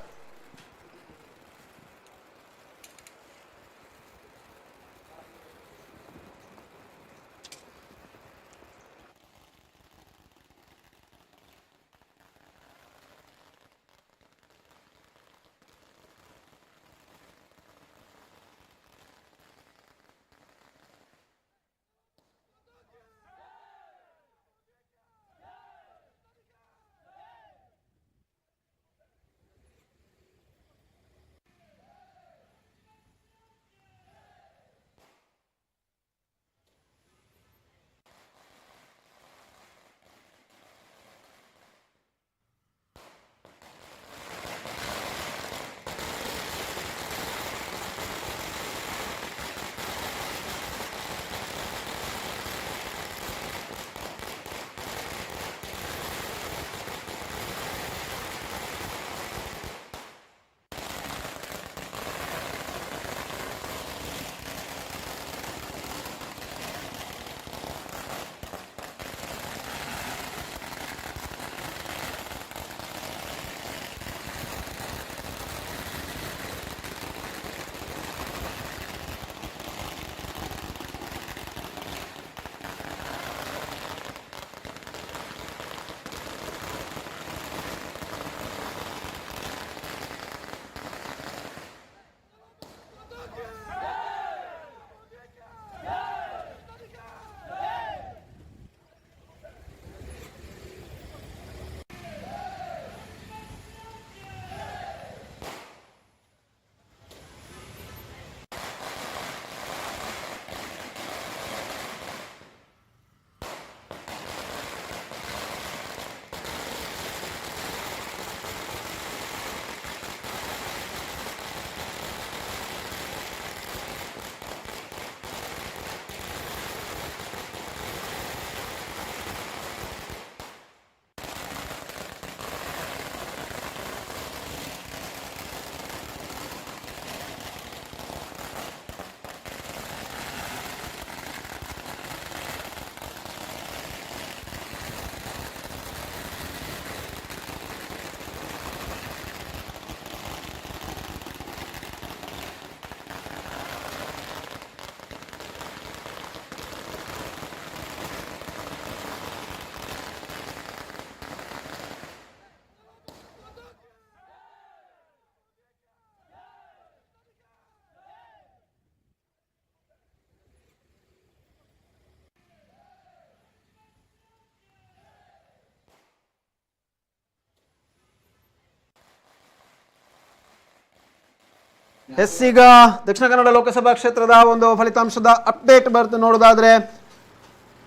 ಎಸ್, ಈಗ ದಕ್ಷಿಣ ಕನ್ನಡ ಲೋಕಸಭಾ ಕ್ಷೇತ್ರದ ಒಂದು ಫಲಿತಾಂಶದ ಅಪ್ಡೇಟ್ ನೋಡೋದಾದ್ರೆ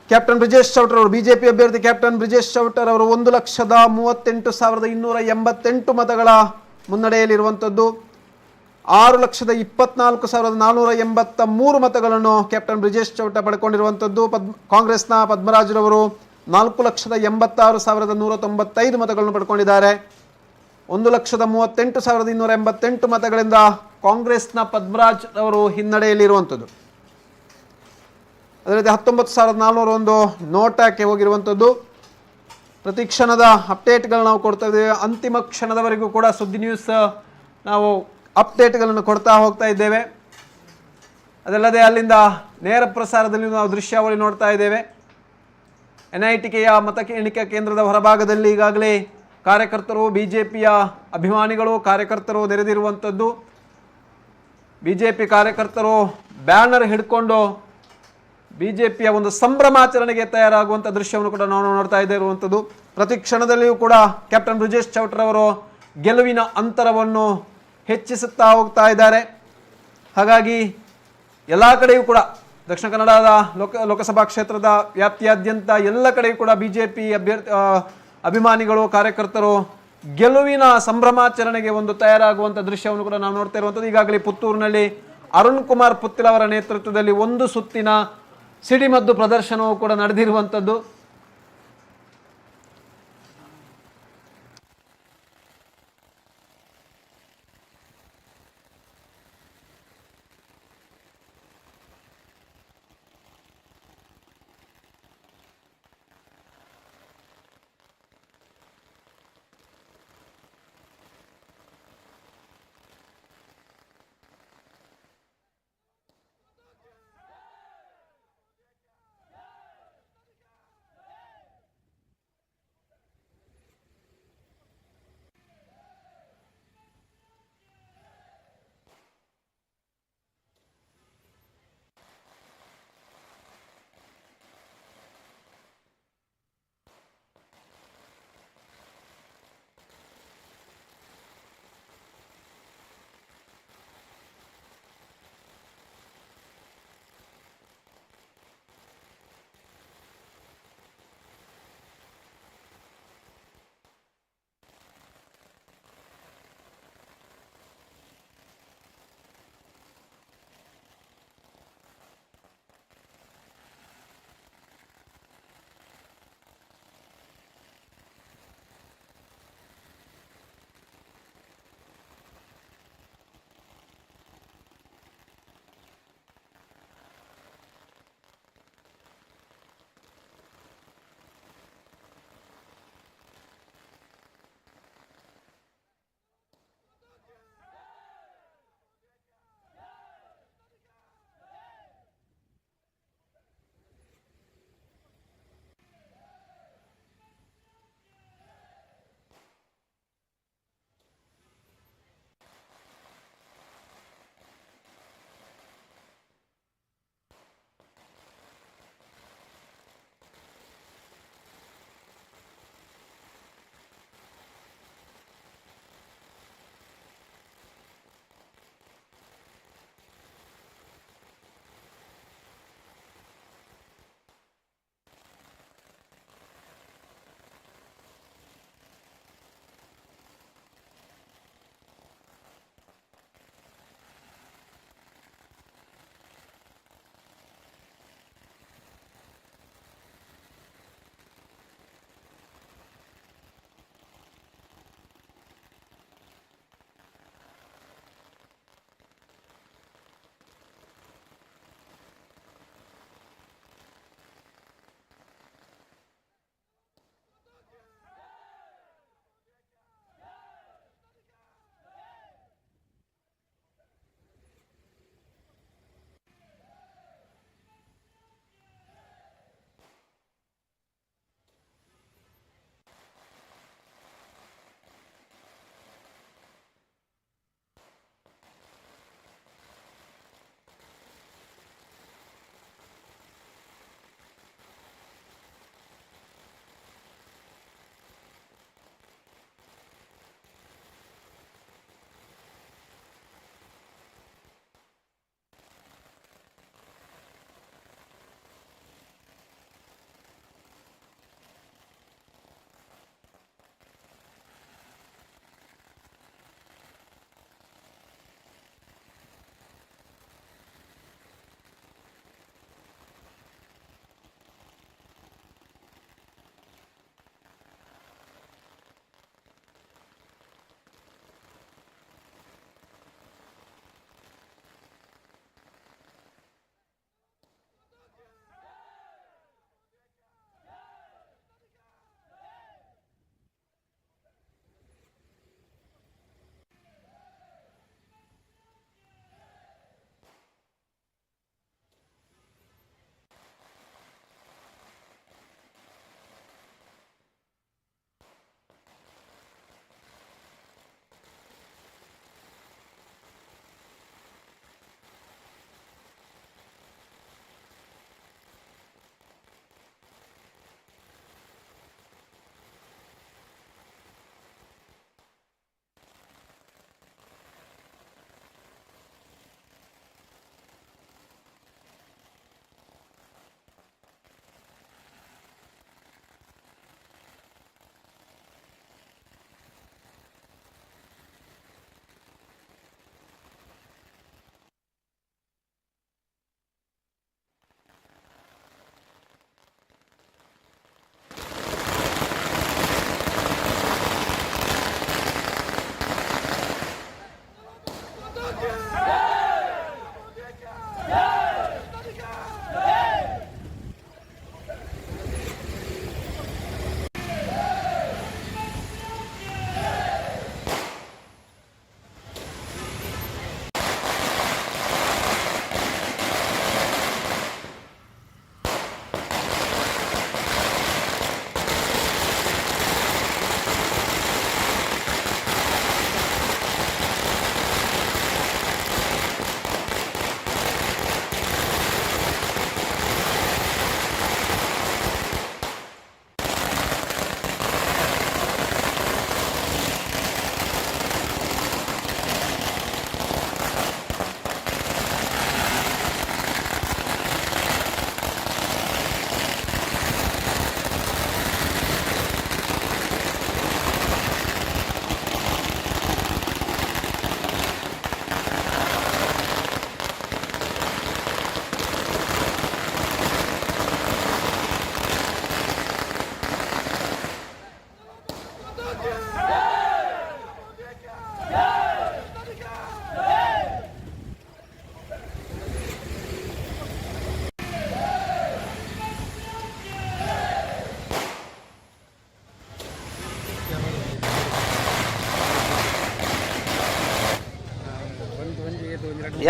ಕ್ಯಾಪ್ಟನ್ ಬ್ರಿಜೇಶ್ ಚೌಟರ್ ಅವರು ಬಿಜೆಪಿ ಅಭ್ಯರ್ಥಿ ಕ್ಯಾಪ್ಟನ್ ಬ್ರಿಜೇಶ್ ಚೌಟರ್ ಅವರು 1,38,288 ಮತಗಳ ಮುನ್ನಡೆಯಲ್ಲಿರುವಂಥದ್ದು. 6,24,483 ಮತಗಳನ್ನು ಕ್ಯಾಪ್ಟನ್ ಬ್ರಿಜೇಶ್ ಚೌಟಾ ಪಡ್ಕೊಂಡಿರುವಂಥದ್ದು. ಕಾಂಗ್ರೆಸ್ನ ಪದ್ಮರಾಜ್ರವರು 4,86,195 ಮತಗಳನ್ನು ಪಡ್ಕೊಂಡಿದ್ದಾರೆ. 1,38,288 ಮತಗಳಿಂದ ಕಾಂಗ್ರೆಸ್ನ ಪದ್ಮರಾಜ್ ಅವರು ಹಿನ್ನಡೆಯಲ್ಲಿರುವಂಥದ್ದು. ಅದೇ ರೀತಿ 19,401 ನೋಟಾಕ್ಕೆ ಹೋಗಿರುವಂಥದ್ದು. ಪ್ರತಿ ಕ್ಷಣದ ಅಪ್ಡೇಟ್ಗಳು ನಾವು ಕೊಡ್ತಾ ಇದ್ದೇವೆ. ಅಂತಿಮ ಕ್ಷಣದವರೆಗೂ ಕೂಡ ಸುದ್ದಿ ನ್ಯೂಸ್ ನಾವು ಅಪ್ಡೇಟ್ಗಳನ್ನು ಕೊಡ್ತಾ ಹೋಗ್ತಾ ಇದ್ದೇವೆ. ಅದಲ್ಲದೆ ಅಲ್ಲಿಂದ ನೇರ ಪ್ರಸಾರದಲ್ಲಿ ನಾವು ದೃಶ್ಯಾವಳಿ ನೋಡ್ತಾ ಇದ್ದೇವೆ. NITಕೆಯ ಮತ ಎಣಿಕಾ ಕೇಂದ್ರದ ಹೊರಭಾಗದಲ್ಲಿ ಈಗಾಗಲೇ ಕಾರ್ಯಕರ್ತರು, BJPಯ ಅಭಿಮಾನಿಗಳು, ಕಾರ್ಯಕರ್ತರು ನೆರೆದಿರುವಂಥದ್ದು. ಬಿಜೆಪಿ ಕಾರ್ಯಕರ್ತರು ಬ್ಯಾನರ್ ಹಿಡ್ಕೊಂಡು ಬಿಜೆಪಿಯ ಒಂದು ಸಂಭ್ರಮಾಚರಣೆಗೆ ತಯಾರಾಗುವಂಥ ದೃಶ್ಯವನ್ನು ಕೂಡ ನಾವು ನೋಡ್ತಾ ಇರುವಂಥದ್ದು. ಪ್ರತಿ ಕ್ಷಣದಲ್ಲಿಯೂ ಕೂಡ ಕ್ಯಾಪ್ಟನ್ ಬ್ರಿಜೇಶ್ ಚೌಟ್ರವರು ಗೆಲುವಿನ ಅಂತರವನ್ನು ಹೆಚ್ಚಿಸುತ್ತಾ ಹೋಗ್ತಾ ಇದ್ದಾರೆ. ಹಾಗಾಗಿ ಎಲ್ಲ ಕಡೆಯೂ ಕೂಡ ದಕ್ಷಿಣ ಕನ್ನಡದ ಲೋಕಸಭಾ ಕ್ಷೇತ್ರದ ವ್ಯಾಪ್ತಿಯಾದ್ಯಂತ ಎಲ್ಲ ಕಡೆಯೂ ಕೂಡ ಬಿಜೆಪಿ ಅಭಿಮಾನಿಗಳು ಕಾರ್ಯಕರ್ತರು ಗೆಲುವಿನ ಸಂಭ್ರಮಾಚರಣೆಗೆ ಒಂದು ತಯಾರಾಗುವಂಥ ದೃಶ್ಯವನ್ನು ಕೂಡ ನಾವು ನೋಡ್ತಾ ಇರುವಂಥದ್ದು. ಈಗಾಗಲೇ ಪುತ್ತೂರಿನಲ್ಲಿ ಅರುಣ್ ಕುಮಾರ್ ಪುತ್ತಿಲ್ ಅವರ ನೇತೃತ್ವದಲ್ಲಿ ಒಂದು ಸುತ್ತಿನ ಸಿಡಿಮದ್ದು ಪ್ರದರ್ಶನವೂ ಕೂಡ ನಡೆದಿರುವಂಥದ್ದು.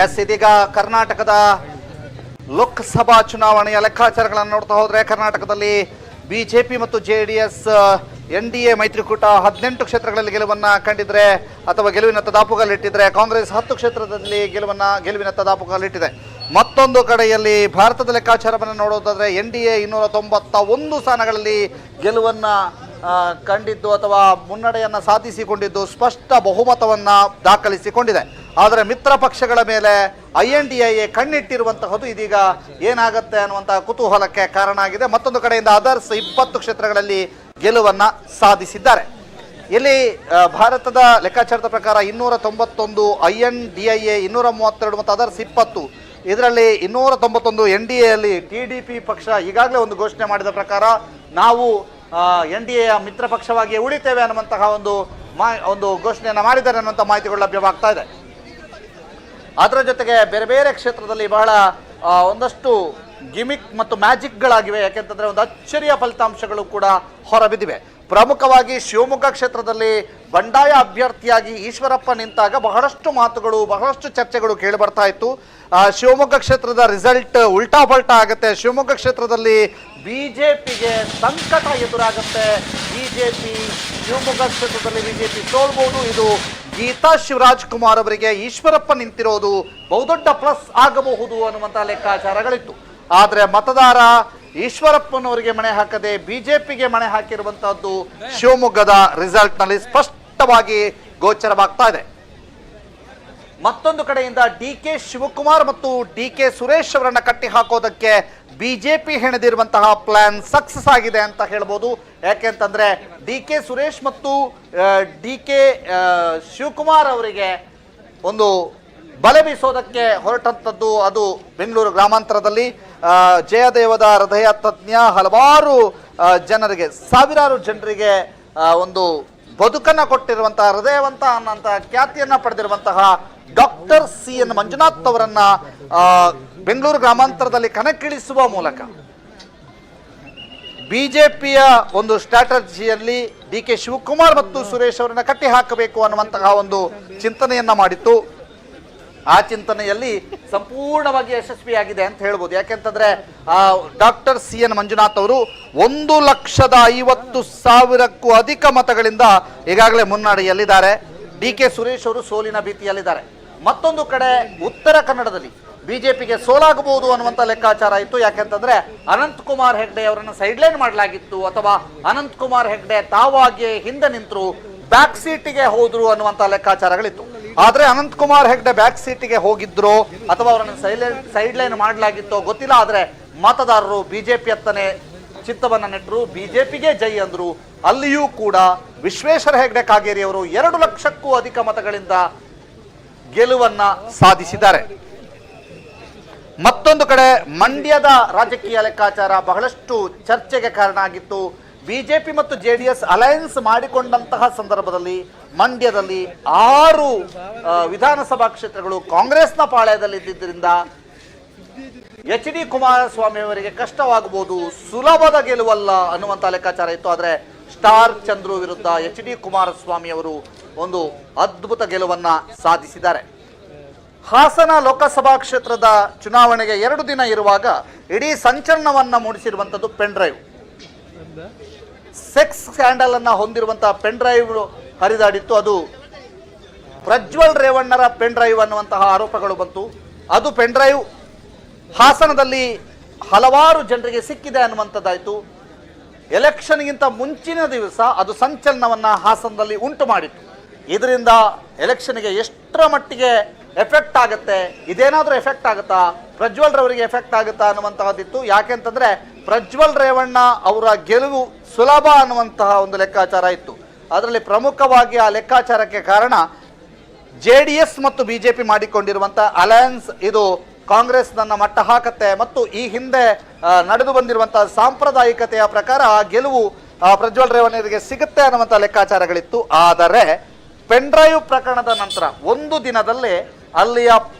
ಎಸ್, ಇದೀಗ ಕರ್ನಾಟಕದ ಲೋಕಸಭಾ ಚುನಾವಣೆಯ ಲೆಕ್ಕಾಚಾರಗಳನ್ನು ನೋಡ್ತಾ ಹೋದ್ರೆ ಕರ್ನಾಟಕದಲ್ಲಿ ಬಿಜೆಪಿ ಮತ್ತು JDS NDA ಮೈತ್ರಿಕೂಟ 18 ಕ್ಷೇತ್ರಗಳಲ್ಲಿ ಗೆಲುವನ್ನ ಕಂಡಿದ್ರೆ ಅಥವಾ ಗೆಲುವಿನ ತದಾಪುಗಲ್ಲಿಟ್ಟಿದ್ರೆ, ಕಾಂಗ್ರೆಸ್ 10 ಕ್ಷೇತ್ರದಲ್ಲಿ ಗೆಲುವಿನ ತದಾಪುಗಲ್ಲಿಟ್ಟಿದೆ. ಮತ್ತೊಂದು ಕಡೆಯಲ್ಲಿ ಭಾರತದ ಲೆಕ್ಕಾಚಾರವನ್ನು ನೋಡೋದಾದ್ರೆ NDA 291 ಸ್ಥಾನಗಳಲ್ಲಿ ಗೆಲುವನ್ನ ಕಂಡಿದ್ದು ಅಥವಾ ಮುನ್ನಡೆಯನ್ನು ಸಾಧಿಸಿಕೊಂಡಿದ್ದು, ಸ್ಪಷ್ಟ ಬಹುಮತವನ್ನು ದಾಖಲಿಸಿಕೊಂಡಿದೆ. ಆದರೆ ಮಿತ್ರ ಪಕ್ಷಗಳ ಮೇಲೆ INDA ಕಣ್ಣಿಟ್ಟಿರುವಂತಹದ್ದು ಇದೀಗ ಏನಾಗುತ್ತೆ ಅನ್ನುವಂತಹ ಕುತೂಹಲಕ್ಕೆ ಕಾರಣ ಆಗಿದೆ. ಮತ್ತೊಂದು ಕಡೆಯಿಂದ ಅದರ್ಸ್ 20 ಕ್ಷೇತ್ರಗಳಲ್ಲಿ ಗೆಲುವನ್ನ ಸಾಧಿಸಿದ್ದಾರೆ. ಇಲ್ಲಿ ಭಾರತದ ಲೆಕ್ಕಾಚಾರದ ಪ್ರಕಾರ 291, INDA 232 ಮತ್ತು ಅದರ್ಸ್ 20. ಇದರಲ್ಲಿ 291 NDAಯಲ್ಲಿ TDP ಪಕ್ಷ ಈಗಾಗಲೇ ಒಂದು ಘೋಷಣೆ ಮಾಡಿದ ಪ್ರಕಾರ ನಾವು NDA ಮಿತ್ರ ಪಕ್ಷವಾಗಿ ಉಳಿತೇವೆ ಅನ್ನುವಂತಹ ಒಂದು ಘೋಷಣೆಯನ್ನು ಮಾಡಿದ್ದಾರೆ ಅನ್ನುವಂಥ ಮಾಹಿತಿಗಳು ಲಭ್ಯವಾಗ್ತಾ ಇದೆ. ಅದರ ಜೊತೆಗೆ ಬೇರೆ ಬೇರೆ ಕ್ಷೇತ್ರದಲ್ಲಿ ಬಹಳ ಒಂದಷ್ಟು ಗಿಮಿಕ್ ಮತ್ತು ಮ್ಯಾಜಿಕ್ಗಳಾಗಿವೆ. ಯಾಕೆಂತಂದ್ರೆ ಒಂದು ಅಚ್ಚರಿಯ ಫಲಿತಾಂಶಗಳು ಕೂಡ ಹೊರಬಿದ್ದಿವೆ. ಪ್ರಮುಖವಾಗಿ ಶಿವಮೊಗ್ಗ ಕ್ಷೇತ್ರದಲ್ಲಿ ಬಂಡಾಯ ಅಭ್ಯರ್ಥಿಯಾಗಿ ಈಶ್ವರಪ್ಪ ನಿಂತಾಗ ಬಹಳಷ್ಟು ಮಾತುಗಳು, ಬಹಳಷ್ಟು ಚರ್ಚೆಗಳು ಕೇಳಿ ಬರ್ತಾ ಇತ್ತು. ಶಿವಮೊಗ್ಗ ಕ್ಷೇತ್ರದ ರಿಸಲ್ಟ್ ಉಲ್ಟಾ ಪಲ್ಟಾ ಆಗುತ್ತೆ, ಶಿವಮೊಗ್ಗ ಕ್ಷೇತ್ರದಲ್ಲಿ ಬಿಜೆಪಿಗೆ ಸಂಕಟ ಎದುರಾಗುತ್ತೆ, ಶಿವಮೊಗ್ಗ ಕ್ಷೇತ್ರದಲ್ಲಿ ಬಿಜೆಪಿ ಸೋಲ್ಬಹುದು, ಇದು ಗೀತಾ ಶಿವರಾಜ್ ಕುಮಾರ್ ಅವರಿಗೆ ಈಶ್ವರಪ್ಪ ನಿಂತಿರೋದು ಬಹುದೊಡ್ಡ ಪ್ಲಸ್ ಆಗಬಹುದು ಅನ್ನುವಂಥ ಲೆಕ್ಕಾಚಾರಗಳಿತ್ತು. ಆದರೆ ಮತದಾರ ಈಶ್ವರಪ್ಪನವರಿಗೆ ಮಣೆ ಹಾಕದೆ ಬಿಜೆಪಿಗೆ ಮಣೆ ಹಾಕಿರುವಂತಹದ್ದು ಶಿವಮೊಗ್ಗದ ರಿಸಲ್ಟ್ ನಲ್ಲಿ ಸ್ಪಷ್ಟವಾಗಿ ಗೋಚರವಾಗ್ತಾ ಇದೆ. ಮತ್ತೊಂದು ಕಡೆಯಿಂದ DK ಶಿವಕುಮಾರ್ ಮತ್ತು DK ಸುರೇಶ್ ಅವರನ್ನ ಕಟ್ಟಿ ಹಾಕೋದಕ್ಕೆ ಬಿಜೆಪಿ ಹೆಣೆದಿರುವಂತಹ ಪ್ಲಾನ್ ಸಕ್ಸಸ್ ಆಗಿದೆ ಅಂತ ಹೇಳ್ಬೋದು. ಯಾಕೆಂತಂದ್ರೆ DK ಸುರೇಶ್ ಮತ್ತು DK ಶಿವಕುಮಾರ್ ಅವರಿಗೆ ಒಂದು ಬಲೆ ಬೀಸೋದಕ್ಕೆ ಹೊರಟಂಥದ್ದು ಅದು ಬೆಂಗಳೂರು ಗ್ರಾಮಾಂತರದಲ್ಲಿ. ಜಯದೇವದ ಹೃದಯ ತಜ್ಞ ಹಲವಾರು ಜನರಿಗೆ, ಸಾವಿರಾರು ಜನರಿಗೆ ಒಂದು ಬದುಕನ್ನು ಕೊಟ್ಟಿರುವಂತಹ, ಹೃದಯವಂತ ಅನ್ನೋಂಥ ಖ್ಯಾತಿಯನ್ನ ಪಡೆದಿರುವಂತಹ ಡಾಕ್ಟರ್ CN ಮಂಜುನಾಥ್ ಅವರನ್ನ ಬೆಂಗಳೂರು ಗ್ರಾಮಾಂತರದಲ್ಲಿ ಕಣಕ್ಕಿಳಿಸುವ ಮೂಲಕ ಬಿಜೆಪಿಯ ಒಂದು ಸ್ಟ್ರಾಟಜಿಯಲ್ಲಿ DK ಶಿವಕುಮಾರ್ ಮತ್ತು ಸುರೇಶ್ ಅವರನ್ನ ಕಟ್ಟಿ ಹಾಕಬೇಕು ಅನ್ನುವಂತಹ ಒಂದು ಚಿಂತನೆಯನ್ನ ಮಾಡಿತ್ತು. ಆ ಚಿಂತನೆಯಲ್ಲಿ ಸಂಪೂರ್ಣವಾಗಿ ಯಶಸ್ವಿಯಾಗಿದೆ ಅಂತ ಹೇಳ್ಬೋದು. ಯಾಕೆಂತಂದ್ರೆ ಡಾಕ್ಟರ್ CN ಮಂಜುನಾಥ್ ಅವರು 1,50,000ಕ್ಕೂ ಅಧಿಕ ಮತಗಳಿಂದ ಈಗಾಗಲೇ ಮುನ್ನಡೆಯಲ್ಲಿದ್ದಾರೆ. DK ಸುರೇಶ್ ಅವರು ಸೋಲಿನ ಭೀತಿಯಲ್ಲಿದ್ದಾರೆ. ಮತ್ತೊಂದು ಕಡೆ ಉತ್ತರ ಕನ್ನಡದಲ್ಲಿ ಬಿಜೆಪಿಗೆ ಸೋಲಾಗಬಹುದು ಅನ್ನುವಂಥ ಲೆಕ್ಕಾಚಾರ ಇತ್ತು. ಯಾಕೆಂತಂದ್ರೆ ಅನಂತಕುಮಾರ್ ಹೆಗ್ಡೆ ಅವರನ್ನು ಸೈಡ್ಲೈನ್ ಮಾಡಲಾಗಿತ್ತು, ಅಥವಾ ಅನಂತಕುಮಾರ್ ಹೆಗ್ಡೆ ತಾವಾಗಿಯೇ ಹಿಂದೆ ನಿಂತರು, ಬ್ಯಾಕ್ ಸೀಟಿಗೆ ಹೋದ್ರು ಅನ್ನುವಂಥ ಲೆಕ್ಕಾಚಾರಗಳಿತ್ತು. ಆದ್ರೆ ಅನಂತಕುಮಾರ್ ಹೆಗ್ಡೆ ಬ್ಯಾಕ್ ಸೀಟಿಗೆ ಹೋಗಿದ್ರು ಅಥವಾ ಅವರನ್ನು ಸೈಡ್ಲೈನ್ ಮಾಡಲಾಗಿತ್ತೋ ಗೊತ್ತಿಲ್ಲ. ಆದ್ರೆ ಮತದಾರರು ಬಿಜೆಪಿ ಹತ್ತನೆ ಚಿತ್ತವನ್ನ ನೆಟ್ಟರು, ಬಿಜೆಪಿಗೆ ಜೈ ಅಂದ್ರು. ಅಲ್ಲಿಯೂ ಕೂಡ ವಿಶ್ವೇಶ್ವರ ಹೆಗ್ಡೆ ಕಾಗೇರಿ ಅವರು 2 ಲಕ್ಷಕ್ಕೂ ಅಧಿಕ ಮತಗಳಿಂದ ಗೆಲುವನ್ನ ಸಾಧಿಸಿದ್ದಾರೆ. ಮತ್ತೊಂದು ಕಡೆ ಮಂಡ್ಯದ ರಾಜಕೀಯ ಲೆಕ್ಕಾಚಾರ ಬಹಳಷ್ಟು ಚರ್ಚೆಗೆ ಕಾರಣ ಆಗಿತ್ತು. ಬಿಜೆಪಿ ಮತ್ತು JDS ಅಲಯನ್ಸ್ ಮಾಡಿಕೊಂಡಂತಹ ಸಂದರ್ಭದಲ್ಲಿ ಮಂಡ್ಯದಲ್ಲಿ 6 ವಿಧಾನಸಭಾ ಕ್ಷೇತ್ರಗಳು ಕಾಂಗ್ರೆಸ್ನ ಪಾಳ್ಯದಲ್ಲಿದ್ದರಿಂದ HD ಕುಮಾರಸ್ವಾಮಿ ಅವರಿಗೆ ಕಷ್ಟವಾಗಬಹುದು, ಸುಲಭದ ಗೆಲುವಲ್ಲ ಅನ್ನುವಂಥ ಲೆಕ್ಕಾಚಾರ ಇತ್ತು. ಆದರೆ ಸ್ಟಾರ್ ಚಂದ್ರು ವಿರುದ್ಧ HD ಕುಮಾರಸ್ವಾಮಿ ಅವರು ಒಂದು ಅದ್ಭುತ ಗೆಲುವನ್ನ ಸಾಧಿಸಿದ್ದಾರೆ. ಹಾಸನ ಲೋಕಸಭಾ ಕ್ಷೇತ್ರದ ಚುನಾವಣೆಗೆ 2 ದಿನ ಇರುವಾಗ ಇಡೀ ಸಂಚಲನವನ್ನ ಮೂಡಿಸಿರುವಂಥದ್ದು ಪೆನ್ ಡ್ರೈವ್. ಸೆಕ್ಸ್ ಸ್ಕ್ಯಾಂಡಲ್ ಅನ್ನ ಹೊಂದಿರುವಂತಹ ಪೆನ್ ಡ್ರೈವ್ ಹರಿದಾಡಿತ್ತು. ಅದು ಪ್ರಜ್ವಲ್ ರೇವಣ್ಣರ ಪೆನ್ ಡ್ರೈವ್ ಅನ್ನುವಂತಹ ಆರೋಪಗಳು ಬಂತು. ಅದು ಪೆನ್ ಡ್ರೈವ್ ಹಾಸನದಲ್ಲಿ ಹಲವಾರು ಜನರಿಗೆ ಸಿಕ್ಕಿದೆ ಅನ್ನುವಂಥದ್ದಾಯಿತು. ಎಲೆಕ್ಷನ್ಗಿಂತ ಮುಂಚಿನ ದಿವಸ ಅದು ಸಂಚಲನವನ್ನ ಹಾಸನದಲ್ಲಿ ಉಂಟು ಮಾಡಿತ್ತು. ಇದರಿಂದ ಎಲೆಕ್ಷನ್ಗೆ ಎಷ್ಟರ ಮಟ್ಟಿಗೆ ಎಫೆಕ್ಟ್ ಆಗುತ್ತೆ, ಇದೇನಾದರೂ ಎಫೆಕ್ಟ್ ಆಗುತ್ತಾ, ಪ್ರಜ್ವಲ್ ರವರಿಗೆ ಎಫೆಕ್ಟ್ ಆಗುತ್ತಾ ಅನ್ನುವಂತಹದ್ದಿತ್ತು. ಯಾಕೆಂತಂದ್ರೆ ಪ್ರಜ್ವಲ್ ರೇವಣ್ಣ ಅವರ ಗೆಲುವು ಸುಲಭ ಅನ್ನುವಂತಹ ಒಂದು ಲೆಕ್ಕಾಚಾರ ಇತ್ತು. ಅದರಲ್ಲಿ ಪ್ರಮುಖವಾಗಿ ಆ ಲೆಕ್ಕಾಚಾರಕ್ಕೆ ಕಾರಣ JDS ಮತ್ತು ಬಿಜೆಪಿ ಮಾಡಿಕೊಂಡಿರುವಂತಹ ಅಲಯನ್ಸ್. ಇದು ಕಾಂಗ್ರೆಸ್ ನನ್ನ ಮಟ್ಟ ಹಾಕತ್ತೆ ಮತ್ತು ಈ ಹಿಂದೆ ನಡೆದು ಬಂದಿರುವಂತಹ ಸಾಂಪ್ರದಾಯಿಕತೆಯ ಪ್ರಕಾರ ಆ ಗೆಲುವು ಪ್ರಜ್ವಲ್ ರೇವಣ್ಣರಿಗೆ ಸಿಗುತ್ತೆ ಅನ್ನುವಂಥ ಲೆಕ್ಕಾಚಾರಗಳಿತ್ತು. ಆದರೆ ಪೆನ್ ಡ್ರೈವ್ ಪ್ರಕರಣದ ನಂತರ 1 ದಿನದಲ್ಲೇ ಅಲ್ಲಿಯ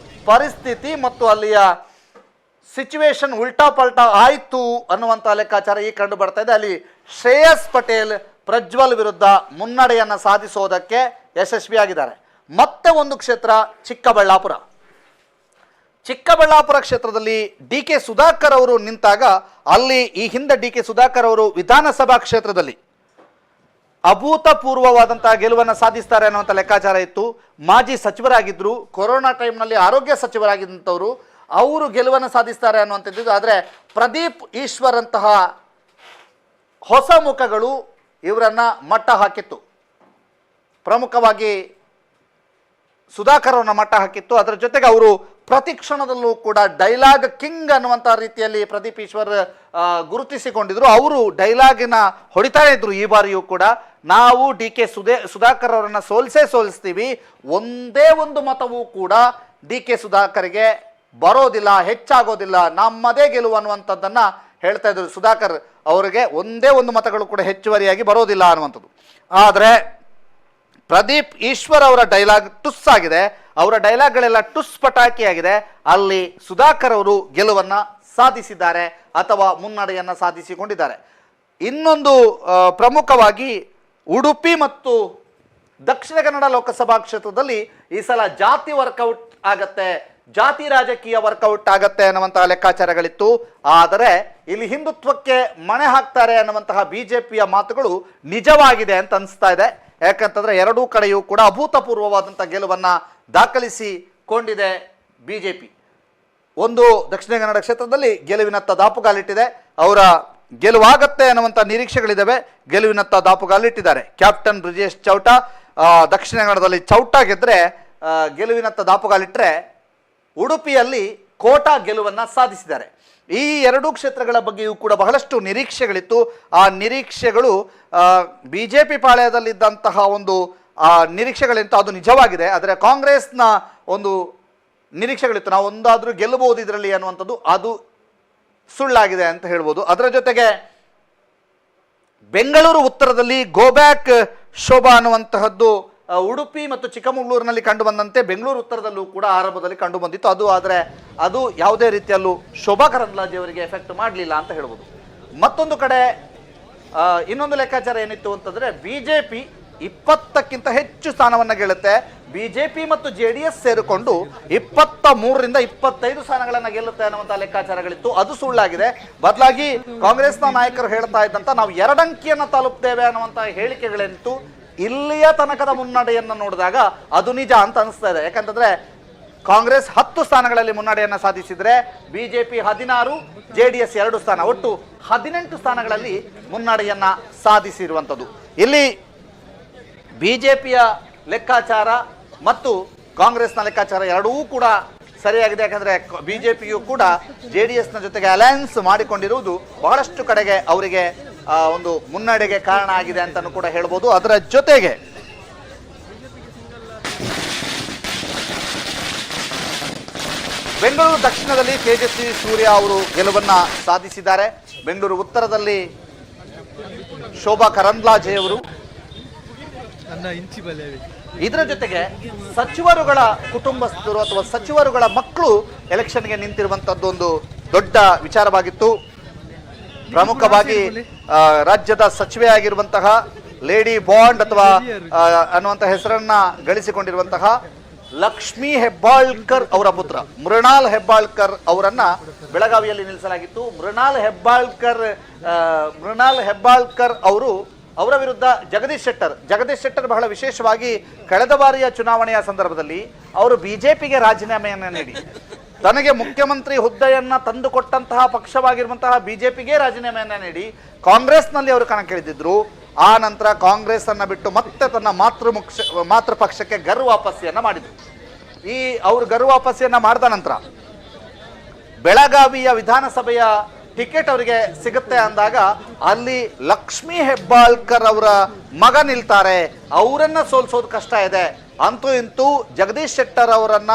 ಪರಿಸ್ಥಿತಿ ಮತ್ತು ಅಲ್ಲಿಯ ಸಿಚುವೇಶನ್ ಉಲ್ಟಾ ಪಲ್ಟಾ ಆಯಿತು ಅನ್ನುವಂಥ ಲೆಕ್ಕಾಚಾರ ಈಗ ಕಂಡು ಬರ್ತಾ ಇದೆ. ಅಲ್ಲಿ ಶ್ರೇಯಸ್ ಪಟೇಲ್ ಪ್ರಜ್ವಲ್ ವಿರುದ್ಧ ಮುನ್ನಡೆಯನ್ನು ಸಾಧಿಸೋದಕ್ಕೆ ಯಶಸ್ವಿಯಾಗಿದ್ದಾರೆ. ಮತ್ತೆ ಒಂದು ಕ್ಷೇತ್ರ ಚಿಕ್ಕಬಳ್ಳಾಪುರ. ಚಿಕ್ಕಬಳ್ಳಾಪುರ ಕ್ಷೇತ್ರದಲ್ಲಿ ಡಿ ಕೆ ಸುಧಾಕರ್ ಅವರು ನಿಂತಾಗ ಅಲ್ಲಿ ಈ ಹಿಂದೆ ಡಿ ಕೆ ಸುಧಾಕರ್ ಅವರು ವಿಧಾನಸಭಾ ಕ್ಷೇತ್ರದಲ್ಲಿ ಅಭೂತಪೂರ್ವವಾದಂತಹ ಗೆಲುವನ್ನು ಸಾಧಿಸ್ತಾರೆ ಅನ್ನುವಂಥ ಲೆಕ್ಕಾಚಾರ ಇತ್ತು. ಮಾಜಿ ಸಚಿವರಾಗಿದ್ದರು, ಕೊರೋನಾ ಟೈಮ್ನಲ್ಲಿ ಆರೋಗ್ಯ ಸಚಿವರಾಗಿದ್ದಂಥವರು, ಅವರು ಗೆಲುವನ್ನು ಸಾಧಿಸ್ತಾರೆ ಅನ್ನುವಂಥದ್ದು. ಆದರೆ ಪ್ರದೀಪ್ ಈಶ್ವರ್ ಅಂತಹ ಹೊಸ ಮುಖಗಳು ಇವರನ್ನ ಮಟ್ಟ ಹಾಕಿತ್ತು. ಪ್ರಮುಖವಾಗಿ ಸುಧಾಕರ್ ಅವರನ್ನ ಮಟ್ಟ ಹಾಕಿತ್ತು. ಅದರ ಜೊತೆಗೆ ಅವರು ಪ್ರತಿ ಕ್ಷಣದಲ್ಲೂ ಕೂಡ ಡೈಲಾಗ್ ಕಿಂಗ್ ಅನ್ನುವಂಥ ರೀತಿಯಲ್ಲಿ ಪ್ರದೀಪ್ ಈಶ್ವರ್ ಗುರುತಿಸಿಕೊಂಡಿದ್ರು. ಅವರು ಡೈಲಾಗಿನ ಹೊಡಿತಾ ಇದ್ರು. ಈ ಬಾರಿಯೂ ಕೂಡ ನಾವು ಡಿ ಕೆ ಸುಧಾಕರ್ ಅವರನ್ನ ಸೋಲಿಸ್ತೀವಿ, ಒಂದೇ ಒಂದು ಮತವೂ ಕೂಡ ಡಿ ಕೆ ಸುಧಾಕರ್ಗೆ ಬರೋದಿಲ್ಲ, ಹೆಚ್ಚಾಗೋದಿಲ್ಲ, ನಮ್ಮದೇ ಗೆಲುವು ಅನ್ನುವಂಥದ್ದನ್ನ ಹೇಳ್ತಾ ಇದ್ರು. ಸುಧಾಕರ್ ಅವರಿಗೆ ಒಂದೇ ಒಂದು ಮತಗಳು ಕೂಡ ಹೆಚ್ಚುವರಿಯಾಗಿ ಬರೋದಿಲ್ಲ ಅನ್ನುವಂಥದ್ದು. ಆದರೆ ಪ್ರದೀಪ್ ಈಶ್ವರ್ ಅವರ ಡೈಲಾಗ್ ಟುಸ್ ಆಗಿದೆ, ಅವರ ಡೈಲಾಗ್ಗಳೆಲ್ಲ ಟುಸ್ ಪಟಾಕಿಯಾಗಿದೆ. ಅಲ್ಲಿ ಸುಧಾಕರ್ ಅವರು ಗೆಲುವನ್ನ ಸಾಧಿಸಿದ್ದಾರೆ ಅಥವಾ ಮುನ್ನಡೆಯನ್ನ ಸಾಧಿಸಿಕೊಂಡಿದ್ದಾರೆ. ಇನ್ನೊಂದು ಪ್ರಮುಖವಾಗಿ ಉಡುಪಿ ಮತ್ತು ದಕ್ಷಿಣ ಕನ್ನಡ ಲೋಕಸಭಾ ಕ್ಷೇತ್ರದಲ್ಲಿ ಈ ಸಲ ಜಾತಿ ವರ್ಕೌಟ್ ಆಗತ್ತೆ, ಜಾತಿ ರಾಜಕೀಯ ವರ್ಕೌಟ್ ಆಗತ್ತೆ ಅನ್ನುವಂತಹ ಲೆಕ್ಕಾಚಾರಗಳಿತ್ತು. ಆದರೆ ಇಲ್ಲಿ ಹಿಂದುತ್ವಕ್ಕೆ ಮಣೆ ಹಾಕ್ತಾರೆ ಅನ್ನುವಂತಹ ಬಿಜೆಪಿಯ ಮಾತುಗಳು ನಿಜವಾಗಿದೆ ಅಂತ ಅನಿಸ್ತಾ ಇದೆ. ಯಾಕಂತಂದ್ರೆ ಎರಡೂ ಕಡೆಯೂ ಕೂಡ ಅಭೂತಪೂರ್ವವಾದಂಥ ಗೆಲುವನ್ನು ದಾಖಲಿಸಿಕೊಂಡಿದೆ ಬಿಜೆಪಿ. ಒಂದು ದಕ್ಷಿಣ ಕನ್ನಡ ಕ್ಷೇತ್ರದಲ್ಲಿ ಗೆಲುವಿನತ್ತ ದಾಪುಗಾಲಿಟ್ಟಿದೆ, ಅವರ ಗೆಲುವಾಗತ್ತೆ ಅನ್ನುವಂಥ ನಿರೀಕ್ಷೆಗಳಿದ್ದಾವೆ. ಗೆಲುವಿನತ್ತ ದಾಪುಗಾಲಿಟ್ಟಿದ್ದಾರೆ. ಕ್ಯಾಪ್ಟನ್ ಬ್ರಿಜೇಶ್ ಚೌಟ ದಕ್ಷಿಣ ಕನ್ನಡದಲ್ಲಿ ಚೌಟ ಗೆದ್ರೆ ಗೆಲುವಿನತ್ತ ದಾಪುಗಾಲಿಟ್ಟರೆ ಉಡುಪಿಯಲ್ಲಿ ಕೋಟಾ ಗೆಲುವನ್ನು ಸಾಧಿಸಿದ್ದಾರೆ. ಈ ಎರಡೂ ಕ್ಷೇತ್ರಗಳ ಬಗ್ಗೆಯೂ ಕೂಡ ಬಹಳಷ್ಟು ನಿರೀಕ್ಷೆಗಳಿತ್ತು. ಆ ನಿರೀಕ್ಷೆಗಳು ಬಿಜೆಪಿ ಪಾಳ್ಯದಲ್ಲಿದ್ದಂತಹ ಒಂದು ನಿರೀಕ್ಷೆಗಳಿಂತ ಅದು ನಿಜವಾಗಿದೆ. ಆದರೆ ಕಾಂಗ್ರೆಸ್ನ ಒಂದು ನಿರೀಕ್ಷೆಗಳಿತ್ತು, ನಾವು ಒಂದಾದರೂ ಗೆಲ್ಲಬಹುದು ಇದರಲ್ಲಿ ಅನ್ನುವಂಥದ್ದು, ಅದು ಸುಳ್ಳಾಗಿದೆ ಅಂತ ಹೇಳ್ಬೋದು. ಅದರ ಜೊತೆಗೆ ಬೆಂಗಳೂರು ಉತ್ತರದಲ್ಲಿ ಗೋಬ್ಯಾಕ್ ಶೋಭಾ ಅನ್ನುವಂತಹದ್ದು ಉಡುಪಿ ಮತ್ತು ಚಿಕ್ಕಮಗಳೂರಿನಲ್ಲಿ ಕಂಡು ಬಂದಂತೆ ಬೆಂಗಳೂರು ಉತ್ತರದಲ್ಲೂ ಕೂಡ ಆರಂಭದಲ್ಲಿ ಕಂಡು ಬಂದಿತ್ತು. ಆದರೆ ಅದು ಯಾವುದೇ ರೀತಿಯಲ್ಲೂ ಶೋಭಾ ಕರಂದ್ಲಾಜೆ ಅವರಿಗೆ ಎಫೆಕ್ಟ್ ಮಾಡಲಿಲ್ಲ ಅಂತ ಹೇಳ್ಬೋದು. ಮತ್ತೊಂದು ಕಡೆ ಇನ್ನೊಂದು ಲೆಕ್ಕಾಚಾರ ಏನಿತ್ತು ಅಂತಂದರೆ ಬಿಜೆಪಿ 20ಕ್ಕಿಂತ ಹೆಚ್ಚು ಸ್ಥಾನವನ್ನು ಗೆಲ್ಲುತ್ತೆ. ಬಿಜೆಪಿ ಮತ್ತು JDS ಸೇರಿಕೊಂಡು 23ರಿಂದ 25 ಸ್ಥಾನಗಳನ್ನು ಗೆಲ್ಲುತ್ತೆ ಅನ್ನುವಂಥ ಲೆಕ್ಕಾಚಾರಗಳಿತ್ತು. ಅದು ಸುಳ್ಳಾಗಿದೆ. ಬದಲಾಗಿ ಕಾಂಗ್ರೆಸ್ನ ನಾಯಕರು ಹೇಳ್ತಾ ಇದ್ದಂಥ ನಾವು 2 ಅಂಕಿಯನ್ನು ತಲುಪ್ತೇವೆ ಅನ್ನುವಂಥ ಹೇಳಿಕೆಗಳೇನಿತ್ತು, ಇಲ್ಲಿಯ ತನಕದ ಮುನ್ನಡೆಯನ್ನು ನೋಡಿದಾಗ ಅದು ನಿಜ ಅಂತ ಅನಿಸ್ತಾ ಇದೆ. ಯಾಕಂತಂದ್ರೆ ಕಾಂಗ್ರೆಸ್ 10 ಸ್ಥಾನಗಳಲ್ಲಿ ಮುನ್ನಡೆಯನ್ನು ಸಾಧಿಸಿದ್ರೆ ಬಿಜೆಪಿ 16, JDS 2 ಸ್ಥಾನ, ಒಟ್ಟು 18 ಸ್ಥಾನಗಳಲ್ಲಿ ಮುನ್ನಡೆಯನ್ನ ಸಾಧಿಸಿರುವಂಥದ್ದು. ಇಲ್ಲಿ ಬಿಜೆಪಿಯ ಲೆಕ್ಕಾಚಾರ ಮತ್ತು ಕಾಂಗ್ರೆಸ್ನ ಲೆಕ್ಕಾಚಾರ ಎರಡೂ ಕೂಡ ಸರಿಯಾಗಿದೆ. ಯಾಕಂದ್ರೆ ಬಿಜೆಪಿಯು ಕೂಡ JDSನ ಜೊತೆಗೆ ಅಲಯನ್ಸ್ ಮಾಡಿಕೊಂಡಿರುವುದು ಬಹಳಷ್ಟು ಕಡೆಗೆ ಅವರಿಗೆ ಒಂದು ಮುನ್ನಡೆಗೆ ಕಾರಣ ಆಗಿದೆ ಅಂತಲೂ ಕೂಡ ಹೇಳ್ಬೋದು. ಅದರ ಜೊತೆಗೆ ಬೆಂಗಳೂರು ದಕ್ಷಿಣದಲ್ಲಿ ತೇಜಸ್ವಿ ಸೂರ್ಯ ಅವರು ಗೆಲುವನ್ನ ಸಾಧಿಸಿದ್ದಾರೆ. ಬೆಂಗಳೂರು ಉತ್ತರದಲ್ಲಿ ಶೋಭಾ ಕರಂದ್ಲಾಜೆ ಅವರು. ಇದರ ಜೊತೆಗೆ ಸಚಿವರುಗಳ ಕುಟುಂಬಸ್ಥರು ಅಥವಾ ಸಚಿವರುಗಳ ಮಕ್ಕಳು ಎಲೆಕ್ಷನ್ಗೆ ನಿಂತಿರುವಂತದ್ದು ಒಂದು ದೊಡ್ಡ ವಿಚಾರವಾಗಿತ್ತು. ಪ್ರಮುಖವಾಗಿ ರಾಜ್ಯದ ಸಚಿವೆ ಆಗಿರುವಂತಹ ಲೇಡಿ ಬಾಂಡ್ ಅಥವಾ ಅನ್ನುವಂಥ ಹೆಸರನ್ನ ಗಳಿಸಿಕೊಂಡಿರುವಂತಹ ಲಕ್ಷ್ಮೀ ಹೆಬ್ಬಾಳ್ಕರ್ ಅವರ ಪುತ್ರ ಮೃಣಾಲ್ ಹೆಬ್ಬಾಳ್ಕರ್ ಅವರನ್ನ ಬೆಳಗಾವಿಯಲ್ಲಿ ನಿಲ್ಲಿಸಲಾಗಿತ್ತು. ಮೃಣಾಲ್ ಹೆಬ್ಬಾಳ್ಕರ್ ಅವರ ವಿರುದ್ಧ ಜಗದೀಶ್ ಶೆಟ್ಟರ್ ಬಹಳ ವಿಶೇಷವಾಗಿ ಕಳೆದ ಬಾರಿಯ ಚುನಾವಣೆಯ ಸಂದರ್ಭದಲ್ಲಿ ಅವರು ಬಿಜೆಪಿಗೆ ರಾಜೀನಾಮೆಯನ್ನು ನೀಡಿ ತನಗೆ ಮುಖ್ಯಮಂತ್ರಿ ಹುದ್ದೆಯನ್ನ ತಂದುಕೊಟ್ಟಂತಹ ಪಕ್ಷವಾಗಿರುವಂತಹ ಬಿಜೆಪಿಗೆ ರಾಜೀನಾಮೆಯನ್ನ ನೀಡಿ ಕಾಂಗ್ರೆಸ್ನಲ್ಲಿ ಅವರು ಕಣಕ್ಕಿಳಿದಿದ್ರು. ಆ ನಂತರ ಕಾಂಗ್ರೆಸ್ ಅನ್ನ ಬಿಟ್ಟು ಮತ್ತೆ ತನ್ನ ಮಾತೃ ಪಕ್ಷಕ್ಕೆ ಗರ್ ವಾಪಸ್ಸಿಯನ್ನ ಮಾಡಿದ್ರು. ಅವರು ಗರ್ ವಾಪಸ್ಸಿಯನ್ನ ಮಾಡಿದ ನಂತರ ಬೆಳಗಾವಿಯ ವಿಧಾನಸಭೆಯ ಟಿಕೆಟ್ ಅವರಿಗೆ ಸಿಗುತ್ತೆ ಅಂದಾಗ ಅಲ್ಲಿ ಲಕ್ಷ್ಮೀ ಹೆಬ್ಬಾಳ್ಕರ್ ಅವರ ಮಗ ನಿಲ್ತಾರೆ, ಅವರನ್ನ ಸೋಲಿಸೋದು ಕಷ್ಟ ಇದೆ. ಅಂತೂ ಇಂತೂ ಜಗದೀಶ್ ಶೆಟ್ಟರ್ ಅವರನ್ನ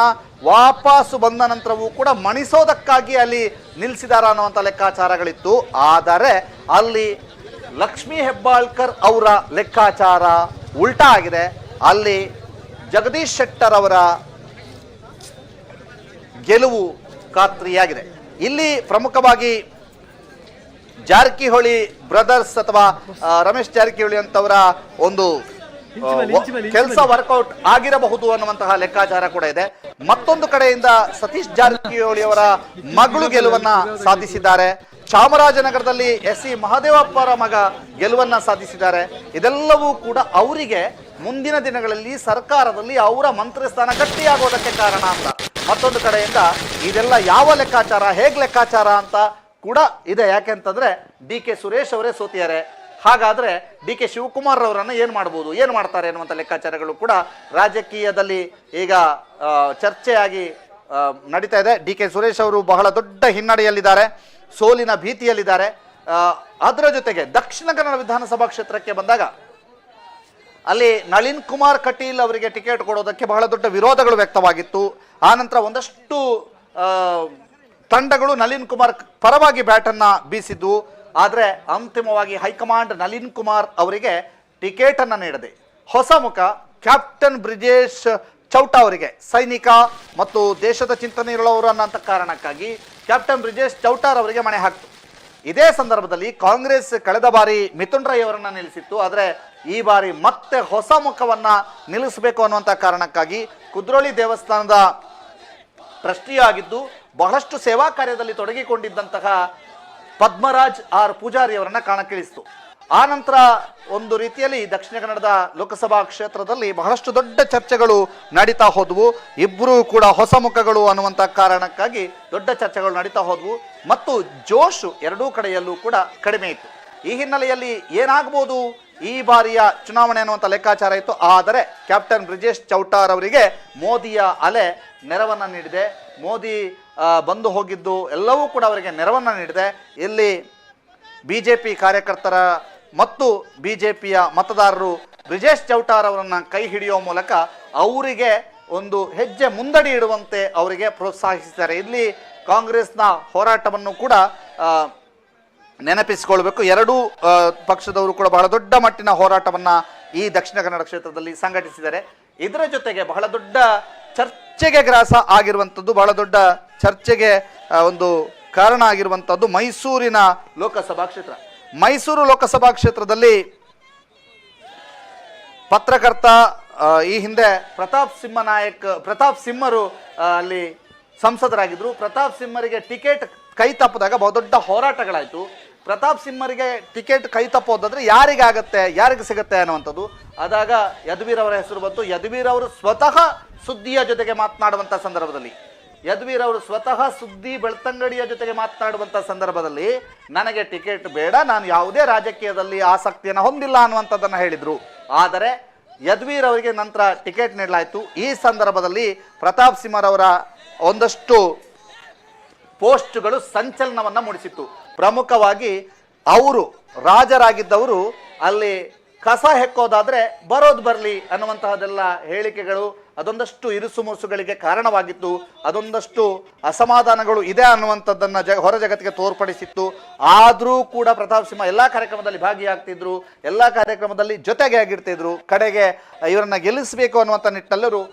ವಾಪಸ್ಸು ಬಂದ ನಂತರವೂ ಕೂಡ ಮಣಿಸೋದಕ್ಕಾಗಿ ಅಲ್ಲಿ ನಿಲ್ಲಿಸಿದಾರ ಅನ್ನುವಂಥ ಲೆಕ್ಕಾಚಾರಗಳಿತ್ತು. ಆದರೆ ಅಲ್ಲಿ ಲಕ್ಷ್ಮೀ ಹೆಬ್ಬಾಳ್ಕರ್ ಅವರ ಲೆಕ್ಕಾಚಾರ ಉಲ್ಟಾ ಆಗಿದೆ. ಅಲ್ಲಿ ಜಗದೀಶ್ ಶೆಟ್ಟರ್ ಅವರ ಗೆಲುವು ಖಾತ್ರಿಯಾಗಿದೆ. ಇಲ್ಲಿ ಪ್ರಮುಖವಾಗಿ ಜಾರಕಿಹೊಳಿ ಬ್ರದರ್ಸ್ ಅಥವಾ ರಮೇಶ್ ಜಾರಕಿಹೊಳಿ ಅಂತವರ ಒಂದು ಕೆಲಸ ವರ್ಕೌಟ್ ಆಗಿರಬಹುದು ಅನ್ನುವಂತಹ ಲೆಕ್ಕಾಚಾರ ಕೂಡ ಇದೆ. ಮತ್ತೊಂದು ಕಡೆಯಿಂದ ಸತೀಶ್ ಜಾರಕಿಹೊಳಿ ಅವರ ಮಗಳು ಗೆಲುವನ್ನ ಸಾಧಿಸಿದ್ದಾರೆ. ಚಾಮರಾಜನಗರದಲ್ಲಿ ಎಸ್ ಸಿ ಮಹದೇವಪ್ಪ ಅವರ ಮಗ ಗೆಲುವನ್ನ ಸಾಧಿಸಿದ್ದಾರೆ. ಇದೆಲ್ಲವೂ ಕೂಡ ಅವರಿಗೆ ಮುಂದಿನ ದಿನಗಳಲ್ಲಿ ಸರ್ಕಾರದಲ್ಲಿ ಅವರ ಮಂತ್ರಿ ಸ್ಥಾನ ಗಟ್ಟಿಯಾಗೋದಕ್ಕೆ ಕಾರಣ ಅಂತ. ಮತ್ತೊಂದು ಕಡೆಯಿಂದ ಇದೆಲ್ಲ ಯಾವ ಲೆಕ್ಕಾಚಾರ, ಹೇಗೆ ಲೆಕ್ಕಾಚಾರ ಅಂತ ಕೂಡ ಇದೆ. ಯಾಕೆಂತಂದ್ರೆ ಡಿ ಕೆ ಸುರೇಶ್ ಅವರೇ ಸೋತಿದ್ದಾರೆ. ಹಾಗಾದ್ರೆ ಡಿ ಕೆ ಶಿವಕುಮಾರ್ ಅವರನ್ನ ಏನ್ ಮಾಡ್ಬೋದು, ಏನ್ ಮಾಡ್ತಾರೆ ಅನ್ನುವಂಥ ಲೆಕ್ಕಾಚಾರಗಳು ಕೂಡ ರಾಜಕೀಯದಲ್ಲಿ ಈಗ ಚರ್ಚೆಯಾಗಿ ನಡೀತಾ ಇದೆ. ಡಿ ಕೆ ಸುರೇಶ್ ಅವರು ಬಹಳ ದೊಡ್ಡ ಹಿನ್ನಡೆಯಲ್ಲಿದ್ದಾರೆ, ಸೋಲಿನ ಭೀತಿಯಲ್ಲಿದ್ದಾರೆ. ಅದರ ಜೊತೆಗೆ ದಕ್ಷಿಣ ಕನ್ನಡ ವಿಧಾನಸಭಾ ಕ್ಷೇತ್ರಕ್ಕೆ ಬಂದಾಗ ಅಲ್ಲಿ ನಳಿನ್ ಕುಮಾರ್ ಕಟೀಲ್ ಅವರಿಗೆ ಟಿಕೆಟ್ ಕೊಡೋದಕ್ಕೆ ಬಹಳ ದೊಡ್ಡ ವಿರೋಧಗಳು ವ್ಯಕ್ತವಾಗಿತ್ತು. ಆನಂತರ ಒಂದಷ್ಟು ತಂಡಗಳು ನಳಿನ್ ಕುಮಾರ್ ಪರವಾಗಿ ಬ್ಯಾಟನ್ನು ಬೀಸಿದ್ದು. ಆದರೆ ಅಂತಿಮವಾಗಿ ಹೈಕಮಾಂಡ್ ನಳಿನ್ ಕುಮಾರ್ ಅವರಿಗೆ ಟಿಕೆಟ್ ಅನ್ನು ನೀಡದೆ ಹೊಸ ಮುಖ ಕ್ಯಾಪ್ಟನ್ ಬ್ರಿಜೇಶ್ ಚೌಟಾ ಅವರಿಗೆ, ಸೈನಿಕ ಮತ್ತು ದೇಶದ ಚಿಂತನೆ ಇರುವವರು ಅನ್ನೋಂಥ ಕಾರಣಕ್ಕಾಗಿ ಕ್ಯಾಪ್ಟನ್ ಬ್ರಿಜೇಶ್ ಚೌಟಾರ್ ಅವರಿಗೆ ಮಣೆ ಹಾಕ್ತು. ಇದೇ ಸಂದರ್ಭದಲ್ಲಿ ಕಾಂಗ್ರೆಸ್ ಕಳೆದ ಬಾರಿ ಮಿಥುನ್ ರೈ ಅವರನ್ನ ನಿಲ್ಲಿಸಿತ್ತು. ಆದರೆ ಈ ಬಾರಿ ಮತ್ತೆ ಹೊಸ ಮುಖವನ್ನ ನಿಲ್ಲಿಸಬೇಕು ಅನ್ನುವಂಥ ಕಾರಣಕ್ಕಾಗಿ ಕುದ್ರೋಳಿ ದೇವಸ್ಥಾನದ ಟ್ರಸ್ಟಿಯಾಗಿದ್ದು ಬಹಳಷ್ಟು ಸೇವಾ ಕಾರ್ಯದಲ್ಲಿ ತೊಡಗಿಕೊಂಡಿದ್ದಂತಹ ಪದ್ಮರಾಜ್ ಆರ್ ಪೂಜಾರಿ ಅವರನ್ನ ಕಾಣಕ್ಕಿಳಿಸಿತು. ಆ ನಂತರ ಒಂದು ರೀತಿಯಲ್ಲಿ ದಕ್ಷಿಣ ಕನ್ನಡದ ಲೋಕಸಭಾ ಕ್ಷೇತ್ರದಲ್ಲಿ ಬಹಳಷ್ಟು ದೊಡ್ಡ ಚರ್ಚೆಗಳು ನಡೀತಾ ಹೋದವು. ಇಬ್ಬರೂ ಕೂಡ ಹೊಸ ಮುಖಗಳು ಅನ್ನುವಂಥ ಕಾರಣಕ್ಕಾಗಿ ದೊಡ್ಡ ಚರ್ಚೆಗಳು ನಡೀತಾ ಹೋದವು ಮತ್ತು ಜೋಶು ಎರಡೂ ಕಡೆಯಲ್ಲೂ ಕೂಡ ಕಡಿಮೆ ಇತ್ತು. ಈ ಹಿನ್ನೆಲೆಯಲ್ಲಿ ಏನಾಗಬಹುದು ಈ ಬಾರಿಯ ಚುನಾವಣೆ ಅನ್ನುವಂಥ ಲೆಕ್ಕಾಚಾರ ಇತ್ತು. ಆದರೆ ಕ್ಯಾಪ್ಟನ್ ಬ್ರಿಜೇಶ್ ಚೌಟಾರ್ ಅವರಿಗೆ ಮೋದಿಯ ಅಲೆ ನೆರವನ್ನು ನೀಡಿದೆ. ಮೋದಿ ಬಂದು ಹೋಗಿದ್ದು ಎಲ್ಲವೂ ಕೂಡ ಅವರಿಗೆ ನೆರವನ್ನು ನೀಡಿದೆ. ಇಲ್ಲಿ ಬಿಜೆಪಿ ಕಾರ್ಯಕರ್ತರ ಮತ್ತು ಬಿಜೆಪಿಯ ಮತದಾರರು ಬ್ರಿಜೇಶ್ ಚೌಟಾರ್ ಅವರನ್ನು ಕೈ ಹಿಡಿಯುವ ಮೂಲಕ ಅವರಿಗೆ ಒಂದು ಹೆಜ್ಜೆ ಮುಂದಡಿ ಇಡುವಂತೆ ಅವರಿಗೆ ಪ್ರೋತ್ಸಾಹಿಸಿದ್ದಾರೆ. ಇಲ್ಲಿ ಕಾಂಗ್ರೆಸ್ನ ಹೋರಾಟವನ್ನು ಕೂಡ ನೆನಪಿಸಿಕೊಳ್ಬೇಕು. ಎರಡೂ ಪಕ್ಷದವರು ಕೂಡ ಬಹಳ ದೊಡ್ಡ ಮಟ್ಟಿನ ಹೋರಾಟವನ್ನ ಈ ದಕ್ಷಿಣ ಕನ್ನಡ ಕ್ಷೇತ್ರದಲ್ಲಿ ಸಂಘಟಿಸಿದ್ದಾರೆ. ಇದರ ಜೊತೆಗೆ ಬಹಳ ದೊಡ್ಡ ಚರ್ಚೆಗೆ ಗ್ರಾಸ ಆಗಿರುವಂಥದ್ದು, ಬಹಳ ದೊಡ್ಡ ಚರ್ಚೆಗೆ ಒಂದು ಕಾರಣ ಆಗಿರುವಂಥದ್ದು ಮೈಸೂರಿನ ಲೋಕಸಭಾ ಕ್ಷೇತ್ರ. ಮೈಸೂರು ಲೋಕಸಭಾ ಕ್ಷೇತ್ರದಲ್ಲಿ ಪತ್ರಕರ್ತ ಈ ಹಿಂದೆ ಪ್ರತಾಪ್ ಸಿಂಹರು ಅಲ್ಲಿ ಸಂಸದರಾಗಿದ್ರು. ಪ್ರತಾಪ್ ಸಿಂಹರಿಗೆ ಟಿಕೆಟ್ ಕೈ ತಪ್ಪಿದಾಗ ಬಹುದೊಡ್ಡ ಹೋರಾಟಗಳಾಯಿತು. ಪ್ರತಾಪ್ ಸಿಂಹರಿಗೆ ಟಿಕೆಟ್ ಕೈ ತಪ್ಪೋದಾದ್ರೆ ಯಾರಿಗಾಗತ್ತೆ, ಯಾರಿಗೆ ಸಿಗುತ್ತೆ ಅನ್ನುವಂಥದ್ದು ಆದಾಗ ಯದುವೀರ್ ಅವರ ಹೆಸರು ಬಂತು. ಯದುವೀರ್ ಅವರು ಸ್ವತಃ ಸುದ್ದಿಯ ಜೊತೆಗೆ ಮಾತನಾಡುವಂಥ ಸಂದರ್ಭದಲ್ಲಿ, ಯದುವೀರ್ ಅವರು ಸ್ವತಃ ಸುದ್ದಿ ಬೆಳ್ತಂಗಡಿಯ ಜೊತೆಗೆ ಮಾತನಾಡುವಂಥ ಸಂದರ್ಭದಲ್ಲಿ ನನಗೆ ಟಿಕೆಟ್ ಬೇಡ, ನಾನು ಯಾವುದೇ ರಾಜಕೀಯದಲ್ಲಿ ಆಸಕ್ತಿಯನ್ನು ಹೊಂದಿಲ್ಲ ಅನ್ನುವಂಥದ್ದನ್ನು ಹೇಳಿದರು. ಆದರೆ ಯದುವೀರ್ ಅವರಿಗೆ ನಂತರ ಟಿಕೆಟ್ ನೀಡಲಾಯಿತು. ಈ ಸಂದರ್ಭದಲ್ಲಿ ಪ್ರತಾಪ್ ಸಿಂಹರವರ ಒಂದಷ್ಟು ಪೋಸ್ಟ್ಗಳು ಸಂಚಲನವನ್ನು ಮೂಡಿಸಿತ್ತು. ಪ್ರಮುಖವಾಗಿ ಅವರು ರಾಜರಾಗಿದ್ದವರು ಅಲ್ಲಿ ಕಸ ಹೆಕ್ಕೋದಾದ್ರೆ ಬರೋದು ಬರಲಿ ಅನ್ನುವಂತಹದೆಲ್ಲ ಹೇಳಿಕೆಗಳು ಅದೊಂದಷ್ಟು ಇರುಸು ಮುರುಸುಗಳಿಗೆ ಕಾರಣವಾಗಿತ್ತು. ಅದೊಂದಷ್ಟು ಅಸಮಾಧಾನಗಳು ಇದೆ ಅನ್ನುವಂಥದ್ದನ್ನು ಹೊರ ಜಗತ್ತಿಗೆ ತೋರ್ಪಡಿಸಿತ್ತು. ಆದರೂ ಕೂಡ ಪ್ರತಾಪ್ ಸಿಂಹ ಎಲ್ಲ ಕಾರ್ಯಕ್ರಮದಲ್ಲಿ ಭಾಗಿಯಾಗ್ತಿದ್ರು, ಎಲ್ಲ ಕಾರ್ಯಕ್ರಮದಲ್ಲಿ ಜೊತೆಗೆ ಆಗಿರ್ತಿದ್ರು. ಕಡೆಗೆ ಇವರನ್ನ ಗೆಲ್ಲಿಸಬೇಕು ಅನ್ನುವಂಥ ನಿಟ್ಟಿನಲ್ಲೂ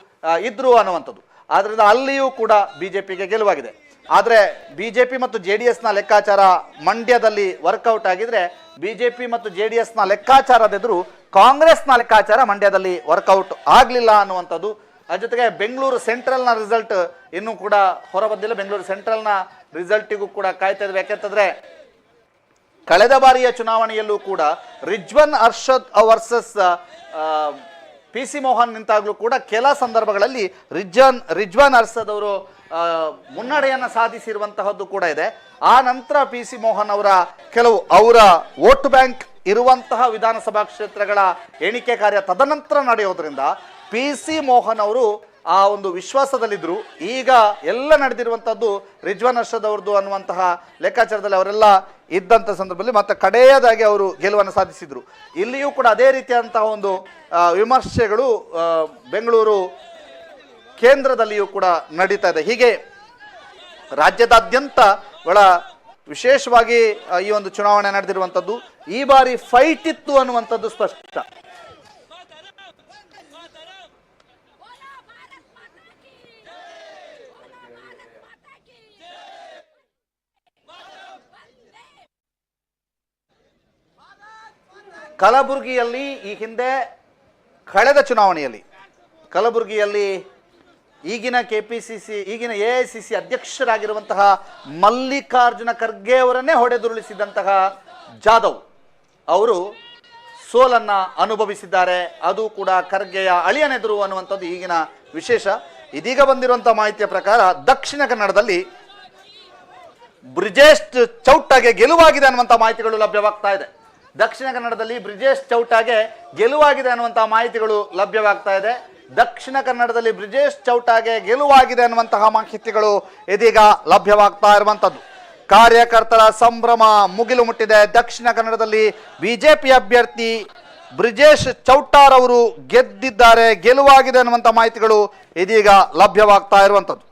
ಇದ್ರು ಅನ್ನುವಂಥದ್ದು. ಆದ್ದರಿಂದ ಅಲ್ಲಿಯೂ ಕೂಡ ಬಿಜೆಪಿಗೆ ಗೆಲುವಾಗಿದೆ. ಆದರೆ ಬಿಜೆಪಿ ಮತ್ತು JDS ನ ಲೆಕ್ಕಾಚಾರ ಮಂಡ್ಯದಲ್ಲಿ ವರ್ಕೌಟ್ ಆಗಿದ್ರೆ ಬಿಜೆಪಿ ಮತ್ತು JDS ನ ಲೆಕ್ಕಾಚಾರದೆದುರು ಕಾಂಗ್ರೆಸ್ನ ಲೆಕ್ಕಾಚಾರ ಮಂಡ್ಯದಲ್ಲಿ ವರ್ಕೌಟ್ ಆಗಲಿಲ್ಲ ಅನ್ನುವಂಥದ್ದು. ಅದ್ರ ಜೊತೆಗೆ ಬೆಂಗಳೂರು ಸೆಂಟ್ರಲ್ನ ರಿಸಲ್ಟ್ ಇನ್ನೂ ಕೂಡ ಹೊರಬಂದಿಲ್ಲ. ಬೆಂಗಳೂರು ಸೆಂಟ್ರಲ್ನ ರಿಸಲ್ಟಿಗೂ ಕೂಡ ಕಾಯ್ತಾ ಇದ್ವಿ. ಯಾಕೆಂತಂದ್ರೆ ಕಳೆದ ಬಾರಿಯ ಚುನಾವಣೆಯಲ್ಲೂ ಕೂಡ ರಿಜ್ವಾನ್ ಅರ್ಷದ್ ವರ್ಸಸ್ PC ಮೋಹನ್ ನಿಂತಾಗಲೂ ಕೂಡ ಕೆಲ ಸಂದರ್ಭಗಳಲ್ಲಿ ರಿಜ್ವಾನ್ ಅರ್ಷದ್ ಅವರು ಮುನ್ನಡೆಯನ್ನು ಸಾಧಿಸಿರುವಂತಹದ್ದು ಕೂಡ ಇದೆ. ಆ ನಂತರ PC ಮೋಹನ್ ಅವರ ಅವರ ವೋಟ್ ಬ್ಯಾಂಕ್ ಇರುವಂತಹ ವಿಧಾನಸಭಾ ಕ್ಷೇತ್ರಗಳ ಎಣಿಕೆ ಕಾರ್ಯ ತದನಂತರ ನಡೆಯೋದ್ರಿಂದ PC ಮೋಹನ್ ಅವರು ಆ ಒಂದು ವಿಶ್ವಾಸದಲ್ಲಿದ್ದರು. ಈಗ ಎಲ್ಲ ನಡೆದಿರುವಂಥದ್ದು ರಿಜ್ವಾನ್ ಅರ್ಷದ್ ಅವ್ರದ್ದು ಅನ್ನುವಂತಹ ಲೆಕ್ಕಾಚಾರದಲ್ಲಿ ಅವರೆಲ್ಲ ಇದ್ದಂಥ ಸಂದರ್ಭದಲ್ಲಿ ಮತ್ತೆ ಕಡೆಯದಾಗಿ ಅವರು ಗೆಲುವನ್ನು ಸಾಧಿಸಿದರು. ಇಲ್ಲಿಯೂ ಕೂಡ ಅದೇ ರೀತಿಯಾದಂತಹ ಒಂದು ವಿಮರ್ಶೆಗಳು ಬೆಂಗಳೂರು ಕೇಂದ್ರದಲ್ಲಿಯೂ ಕೂಡ ನಡೀತಾ ಇದೆ. ಹೀಗೆ ರಾಜ್ಯದಾದ್ಯಂತ ವಿಶೇಷವಾಗಿ ಈ ಒಂದು ಚುನಾವಣೆ ನಡೆದಿರುವಂಥದ್ದು ಈ ಬಾರಿ ಫೈಟ್ ಇತ್ತು ಅನ್ನುವಂಥದ್ದು ಸ್ಪಷ್ಟ. ಕಲಬುರಗಿಯಲ್ಲಿ ಈ ಹಿಂದೆ ಕಳೆದ ಚುನಾವಣೆಯಲ್ಲಿ ಕಲಬುರಗಿಯಲ್ಲಿ ಈಗಿನ KPCC ಈಗಿನ AICC ಅಧ್ಯಕ್ಷರಾಗಿರುವಂತಹ ಮಲ್ಲಿಕಾರ್ಜುನ ಖರ್ಗೆ ಅವರನ್ನೇ ಹೊಡೆದುರುಳಿಸಿದಂತಹ ಜಾಧವ್ ಅವರು ಸೋಲನ್ನ ಅನುಭವಿಸಿದ್ದಾರೆ. ಅದು ಕೂಡ ಖರ್ಗೆಯ ಅಳಿಯನೆದುರು ಅನ್ನುವಂಥದ್ದು ಈಗಿನ ವಿಶೇಷ. ಇದೀಗ ಬಂದಿರುವಂತಹ ಮಾಹಿತಿಯ ಪ್ರಕಾರ ದಕ್ಷಿಣ ಕನ್ನಡದಲ್ಲಿ ಬ್ರಿಜೇಶ್ ಚೌಟಾಗೆ ಗೆಲುವಾಗಿದೆ ಅನ್ನುವಂಥ ಮಾಹಿತಿಗಳು ಲಭ್ಯವಾಗ್ತಾ ಇದೆ. ದಕ್ಷಿಣ ಕನ್ನಡದಲ್ಲಿ ಬ್ರಿಜೇಶ್ ಚೌಟಾಗೆ ಗೆಲುವಾಗಿದೆ ಅನ್ನುವಂತಹ ಮಾಹಿತಿಗಳು ಲಭ್ಯವಾಗ್ತಾ ಇದೆ. ದಕ್ಷಿಣ ಕನ್ನಡದಲ್ಲಿ ಬ್ರಿಜೇಶ್ ಚೌಟಾಗೆ ಗೆಲುವಾಗಿದೆ ಅನ್ನುವಂತಹ ಮಾಹಿತಿಗಳು ಇದೀಗ ಲಭ್ಯವಾಗ್ತಾ ಇರುವಂಥದ್ದು. ಕಾರ್ಯಕರ್ತರ ಸಂಭ್ರಮ ಮುಗಿಲು ಮುಟ್ಟಿದೆ. ದಕ್ಷಿಣ ಕನ್ನಡದಲ್ಲಿ ಬಿಜೆಪಿ ಅಭ್ಯರ್ಥಿ ಬ್ರಿಜೇಶ್ ಚೌಟಾರ್ ಅವರು ಗೆದ್ದಿದ್ದಾರೆ, ಗೆಲುವಾಗಿದೆ ಅನ್ನುವಂಥ ಮಾಹಿತಿಗಳು ಇದೀಗ ಲಭ್ಯವಾಗ್ತಾ ಇರುವಂಥದ್ದು.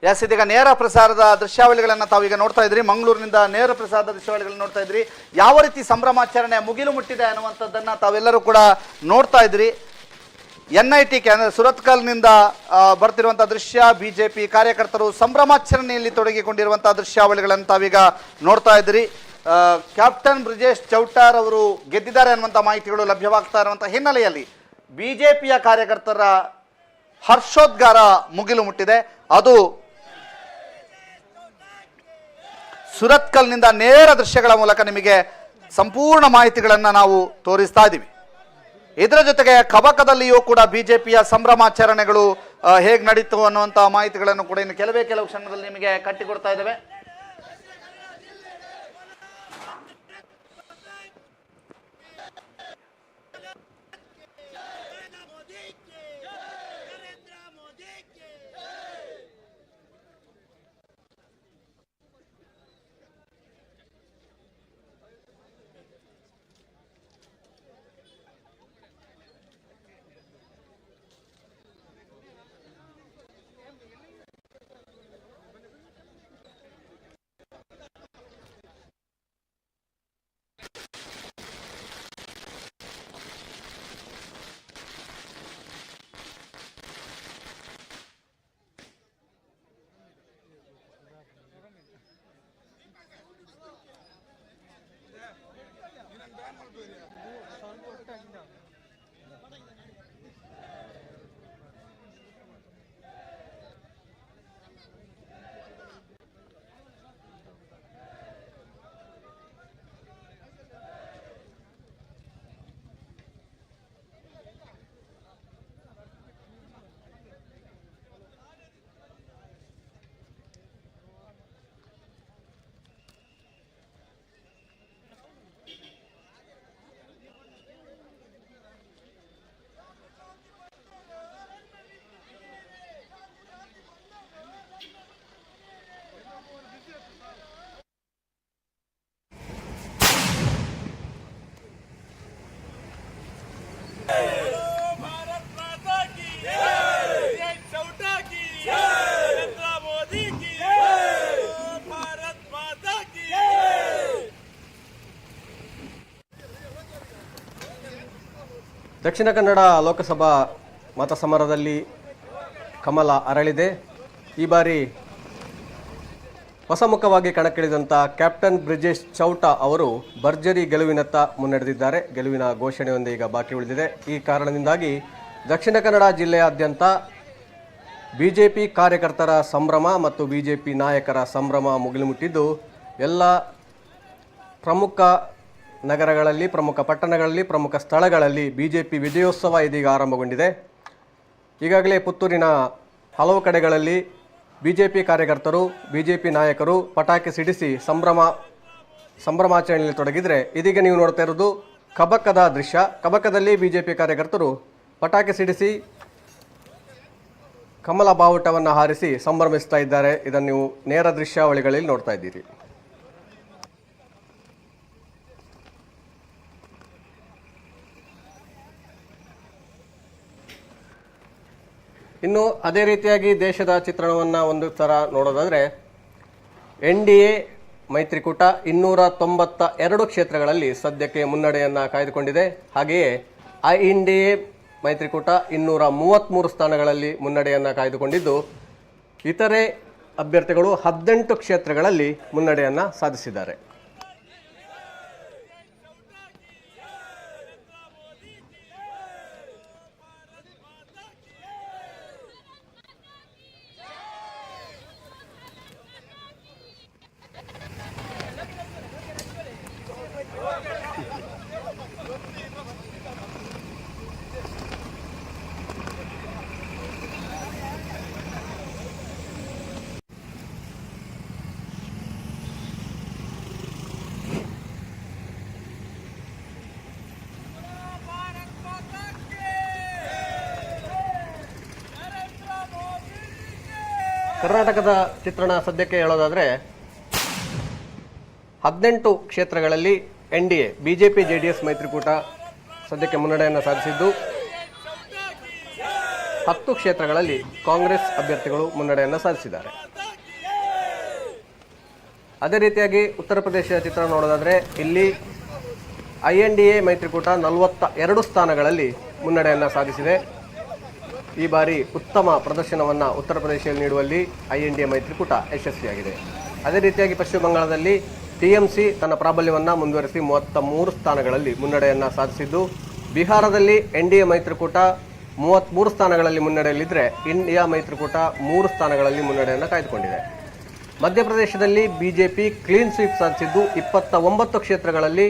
ಎಸ್, ಇದೀಗ ನೇರ ಪ್ರಸಾರದ ದೃಶ್ಯಾವಳಿಗಳನ್ನು ತಾವೀಗ ನೋಡ್ತಾ ಇದ್ರಿ. ಮಂಗಳೂರಿನಿಂದ ನೇರ ಪ್ರಸಾರದ ದೃಶ್ಯಾವಳಿಗಳನ್ನು ನೋಡ್ತಾ ಇದ್ರಿ. ಯಾವ ರೀತಿ ಸಂಭ್ರಮಾಚರಣೆ ಮುಗಿಲು ಮುಟ್ಟಿದೆ ಅನ್ನುವಂಥದ್ದನ್ನ ತಾವೆಲ್ಲರೂ ಕೂಡ ನೋಡ್ತಾ ಇದ್ರಿ. NITK ಅಂದರೆ ಸುರತ್ಕಲ್ನಿಂದ ಬರ್ತಿರುವಂತಹ ದೃಶ್ಯ. ಬಿಜೆಪಿ ಕಾರ್ಯಕರ್ತರು ಸಂಭ್ರಮಾಚರಣೆಯಲ್ಲಿ ತೊಡಗಿಕೊಂಡಿರುವಂತಹ ದೃಶ್ಯಾವಳಿಗಳನ್ನು ತಾವೀಗ ನೋಡ್ತಾ ಇದ್ರಿ. ಕ್ಯಾಪ್ಟನ್ ಬ್ರಿಜೇಶ್ ಚೌಟಾರ್ ಅವರು ಗೆದ್ದಿದ್ದಾರೆ ಅನ್ನುವಂಥ ಮಾಹಿತಿಗಳು ಲಭ್ಯವಾಗ್ತಾ ಇರುವಂತಹ ಹಿನ್ನೆಲೆಯಲ್ಲಿ ಬಿಜೆಪಿಯ ಕಾರ್ಯಕರ್ತರ ಹರ್ಷೋದ್ಗಾರ ಮುಗಿಲು ಮುಟ್ಟಿದೆ. ಅದು ಸುರತ್ಕಲ್ನಿಂದ ನೇರ ದೃಶ್ಯಗಳ ಮೂಲಕ ನಿಮಗೆ ಸಂಪೂರ್ಣ ಮಾಹಿತಿಗಳನ್ನು ನಾವು ತೋರಿಸ್ತಾ ಇದ್ದೀವಿ. ಇದರ ಜೊತೆಗೆ ಕಬಕದಲ್ಲಿಯೂ ಕೂಡ ಬಿಜೆಪಿಯ ಸಂಭ್ರಮಾಚರಣೆಗಳು ಹೇಗೆ ನಡೀತು ಅನ್ನುವಂಥ ಮಾಹಿತಿಗಳನ್ನು ಕೂಡ ಇನ್ನು ಕೆಲವು ಕ್ಷಣದಲ್ಲಿ ನಿಮಗೆ ಕಟ್ಟಿಕೊಡ್ತಾ ಇದ್ದೇವೆ. ದಕ್ಷಿಣ ಕನ್ನಡ ಲೋಕಸಭಾ ಮತಸಮರದಲ್ಲಿ ಕಮಲ ಅರಳಿದೆ. ಈ ಬಾರಿ ಹೊಸಮುಖವಾಗಿ ಕಣಕ್ಕಿಳಿದಂಥ ಕ್ಯಾಪ್ಟನ್ ಬ್ರಿಜೇಶ್ ಚೌಟ ಅವರು ಭರ್ಜರಿ ಗೆಲುವಿನತ್ತ ಮುನ್ನಡೆದಿದ್ದಾರೆ. ಗೆಲುವಿನ ಘೋಷಣೆಯೊಂದೇ ಈಗ ಬಾಕಿ ಉಳಿದಿದೆ. ಈ ಕಾರಣದಿಂದಾಗಿ ದಕ್ಷಿಣ ಕನ್ನಡ ಜಿಲ್ಲೆಯಾದ್ಯಂತ ಬಿಜೆಪಿ ಕಾರ್ಯಕರ್ತರ ಸಂಭ್ರಮ ಮತ್ತು ಬಿಜೆಪಿ ನಾಯಕರ ಸಂಭ್ರಮ ಮುಗಿಲು ಮುಟ್ಟಿದ್ದು, ಎಲ್ಲ ಪ್ರಮುಖ ನಗರಗಳಲ್ಲಿ, ಪ್ರಮುಖ ಪಟ್ಟಣಗಳಲ್ಲಿ, ಪ್ರಮುಖ ಸ್ಥಳಗಳಲ್ಲಿ ಬಿಜೆಪಿ ವಿಜಯೋತ್ಸವ ಇದೀಗ ಆರಂಭಗೊಂಡಿದೆ. ಈಗಾಗಲೇ ಪುತ್ತೂರಿನ ಹಲವು ಕಡೆಗಳಲ್ಲಿ ಬಿಜೆಪಿ ಕಾರ್ಯಕರ್ತರು, ಬಿಜೆಪಿ ನಾಯಕರು ಪಟಾಕಿ ಸಿಡಿಸಿ ಸಂಭ್ರಮಾಚರಣೆಯಲ್ಲಿ ತೊಡಗಿದರೆ, ಇದೀಗ ನೀವು ನೋಡ್ತಾ ಇರೋದು ಕಬಕದ ದೃಶ್ಯ. ಕಬಕದಲ್ಲಿ ಬಿಜೆಪಿ ಕಾರ್ಯಕರ್ತರು ಪಟಾಕಿ ಸಿಡಿಸಿ ಕಮಲ ಬಾವುಟವನ್ನು ಹಾರಿಸಿ ಸಂಭ್ರಮಿಸ್ತಾ ಇದ್ದಾರೆ. ಇದನ್ನು ನೀವು ನೇರ ದೃಶ್ಯಾವಳಿಗಳಲ್ಲಿ ನೋಡ್ತಾ ಇದ್ದೀರಿ. ಇನ್ನು ಅದೇ ರೀತಿಯಾಗಿ ದೇಶದ ಚಿತ್ರಣವನ್ನು ಒಂದು ಥರ ನೋಡೋದಾದರೆ, NDA ಮೈತ್ರಿಕೂಟ 292 ಕ್ಷೇತ್ರಗಳಲ್ಲಿ ಸದ್ಯಕ್ಕೆ ಮುನ್ನಡೆಯನ್ನು ಕಾಯ್ದುಕೊಂಡಿದೆ. ಹಾಗೆಯೇ INDA ಮೈತ್ರಿಕೂಟ 233 ಸ್ಥಾನಗಳಲ್ಲಿ ಮುನ್ನಡೆಯನ್ನು ಕಾಯ್ದುಕೊಂಡಿದ್ದು, ಇತರೆ ಅಭ್ಯರ್ಥಿಗಳು 18 ಕ್ಷೇತ್ರಗಳಲ್ಲಿ ಮುನ್ನಡೆಯನ್ನು ಸಾಧಿಸಿದ್ದಾರೆ. ಕರ್ನಾಟಕದ ಚಿತ್ರಣ ಸದ್ಯಕ್ಕೆ ಹೇಳೋದಾದರೆ, 18 ಕ್ಷೇತ್ರಗಳಲ್ಲಿ NDA BJP JDS ಮೈತ್ರಿಕೂಟ ಸದ್ಯಕ್ಕೆ ಮುನ್ನಡೆಯನ್ನು ಸಾಧಿಸಿದ್ದು, 10 ಕ್ಷೇತ್ರಗಳಲ್ಲಿ ಕಾಂಗ್ರೆಸ್ ಅಭ್ಯರ್ಥಿಗಳು ಮುನ್ನಡೆಯನ್ನು ಸಾಧಿಸಿದ್ದಾರೆ. ಅದೇ ರೀತಿಯಾಗಿ ಉತ್ತರ ಪ್ರದೇಶದ ಚಿತ್ರಣ ನೋಡೋದಾದರೆ, ಇಲ್ಲಿ INDA ಮೈತ್ರಿಕೂಟ 42 ಸ್ಥಾನಗಳಲ್ಲಿ ಮುನ್ನಡೆಯನ್ನು ಸಾಧಿಸಿದೆ. ಈ ಬಾರಿ ಉತ್ತಮ ಪ್ರದರ್ಶನವನ್ನು ಉತ್ತರ ಪ್ರದೇಶದಲ್ಲಿ ನೀಡುವಲ್ಲಿ INDA ಮೈತ್ರಿಕೂಟ ಯಶಸ್ವಿಯಾಗಿದೆ. ಅದೇ ರೀತಿಯಾಗಿ ಪಶ್ಚಿಮ ಬಂಗಾಳದಲ್ಲಿ TMC ತನ್ನ ಪ್ರಾಬಲ್ಯವನ್ನು ಮುಂದುವರಿಸಿ 33 ಸ್ಥಾನಗಳಲ್ಲಿ ಮುನ್ನಡೆಯನ್ನು ಸಾಧಿಸಿದ್ದು, ಬಿಹಾರದಲ್ಲಿ NDA ಮೈತ್ರಿಕೂಟ 33 ಸ್ಥಾನಗಳಲ್ಲಿ ಮುನ್ನಡೆಯಲ್ಲಿದ್ದರೆ, ಇಂಡಿಯಾ ಮೈತ್ರಿಕೂಟ 3 ಸ್ಥಾನಗಳಲ್ಲಿ ಮುನ್ನಡೆಯನ್ನು ಕಾಯ್ದುಕೊಂಡಿದೆ. ಮಧ್ಯಪ್ರದೇಶದಲ್ಲಿ BJP ಕ್ಲೀನ್ ಸ್ವೀಪ್ ಸಾಧಿಸಿದ್ದು, 29 ಕ್ಷೇತ್ರಗಳಲ್ಲಿ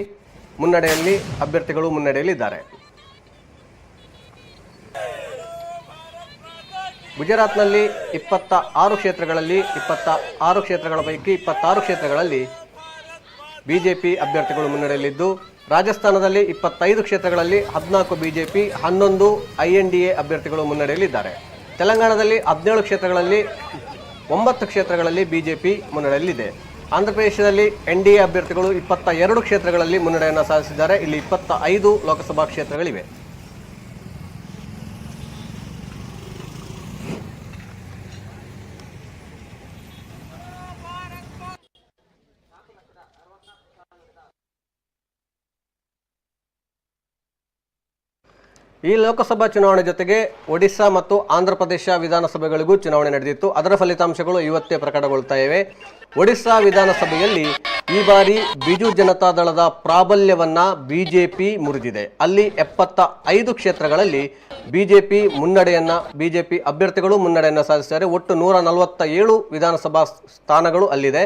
ಮುನ್ನಡೆಯಲ್ಲಿ ಅಭ್ಯರ್ಥಿಗಳು ಮುನ್ನಡೆಯಲ್ಲಿದ್ದಾರೆ. ಗುಜರಾತ್ನಲ್ಲಿ 26 ಕ್ಷೇತ್ರಗಳಲ್ಲಿ 26 ಕ್ಷೇತ್ರಗಳ ಪೈಕಿ 26 ಕ್ಷೇತ್ರಗಳಲ್ಲಿ BJP ಅಭ್ಯರ್ಥಿಗಳು ಮುನ್ನಡೆಯಲ್ಲಿದ್ದು, ರಾಜಸ್ಥಾನದಲ್ಲಿ 25 ಕ್ಷೇತ್ರಗಳಲ್ಲಿ 14 BJP, 11 INDA ಅಭ್ಯರ್ಥಿಗಳು ಮುನ್ನಡೆಯಲ್ಲಿದ್ದಾರೆ. ತೆಲಂಗಾಣದಲ್ಲಿ 17 ಕ್ಷೇತ್ರಗಳಲ್ಲಿ 9 ಕ್ಷೇತ್ರಗಳಲ್ಲಿ BJP ಮುನ್ನಡೆಯಲ್ಲಿದೆ. ಆಂಧ್ರಪ್ರದೇಶದಲ್ಲಿ NDA ಅಭ್ಯರ್ಥಿಗಳು 22 ಕ್ಷೇತ್ರಗಳಲ್ಲಿ ಮುನ್ನಡೆಯನ್ನು ಸಾಧಿಸಿದ್ದಾರೆ. ಇಲ್ಲಿ 25 ಲೋಕಸಭಾ ಕ್ಷೇತ್ರಗಳಿವೆ. ಈ ಲೋಕಸಭಾ ಚುನಾವಣೆ ಜೊತೆಗೆ ಒಡಿಶಾ ಮತ್ತು ಆಂಧ್ರ ಪ್ರದೇಶ ವಿಧಾನಸಭೆಗಳಿಗೂ ಚುನಾವಣೆ ನಡೆದಿತ್ತು. ಅದರ ಫಲಿತಾಂಶಗಳು ಇವತ್ತೇ ಪ್ರಕಟಗೊಳ್ತಾ ಇವೆ. ಒಡಿಶಾ ವಿಧಾನಸಭೆಯಲ್ಲಿ ಈ ಬಾರಿ ಬಿಜು ಜನತಾದಳದ ಪ್ರಾಬಲ್ಯವನ್ನ BJP ಮುರಿದಿದೆ. ಅಲ್ಲಿ 75 ಕ್ಷೇತ್ರಗಳಲ್ಲಿ BJP ಅಭ್ಯರ್ಥಿಗಳು ಮುನ್ನಡೆಯನ್ನು ಸಾಧಿಸಿದ್ದಾರೆ. ಒಟ್ಟು 147 ವಿಧಾನಸಭಾ ಸ್ಥಾನಗಳು ಅಲ್ಲಿದೆ.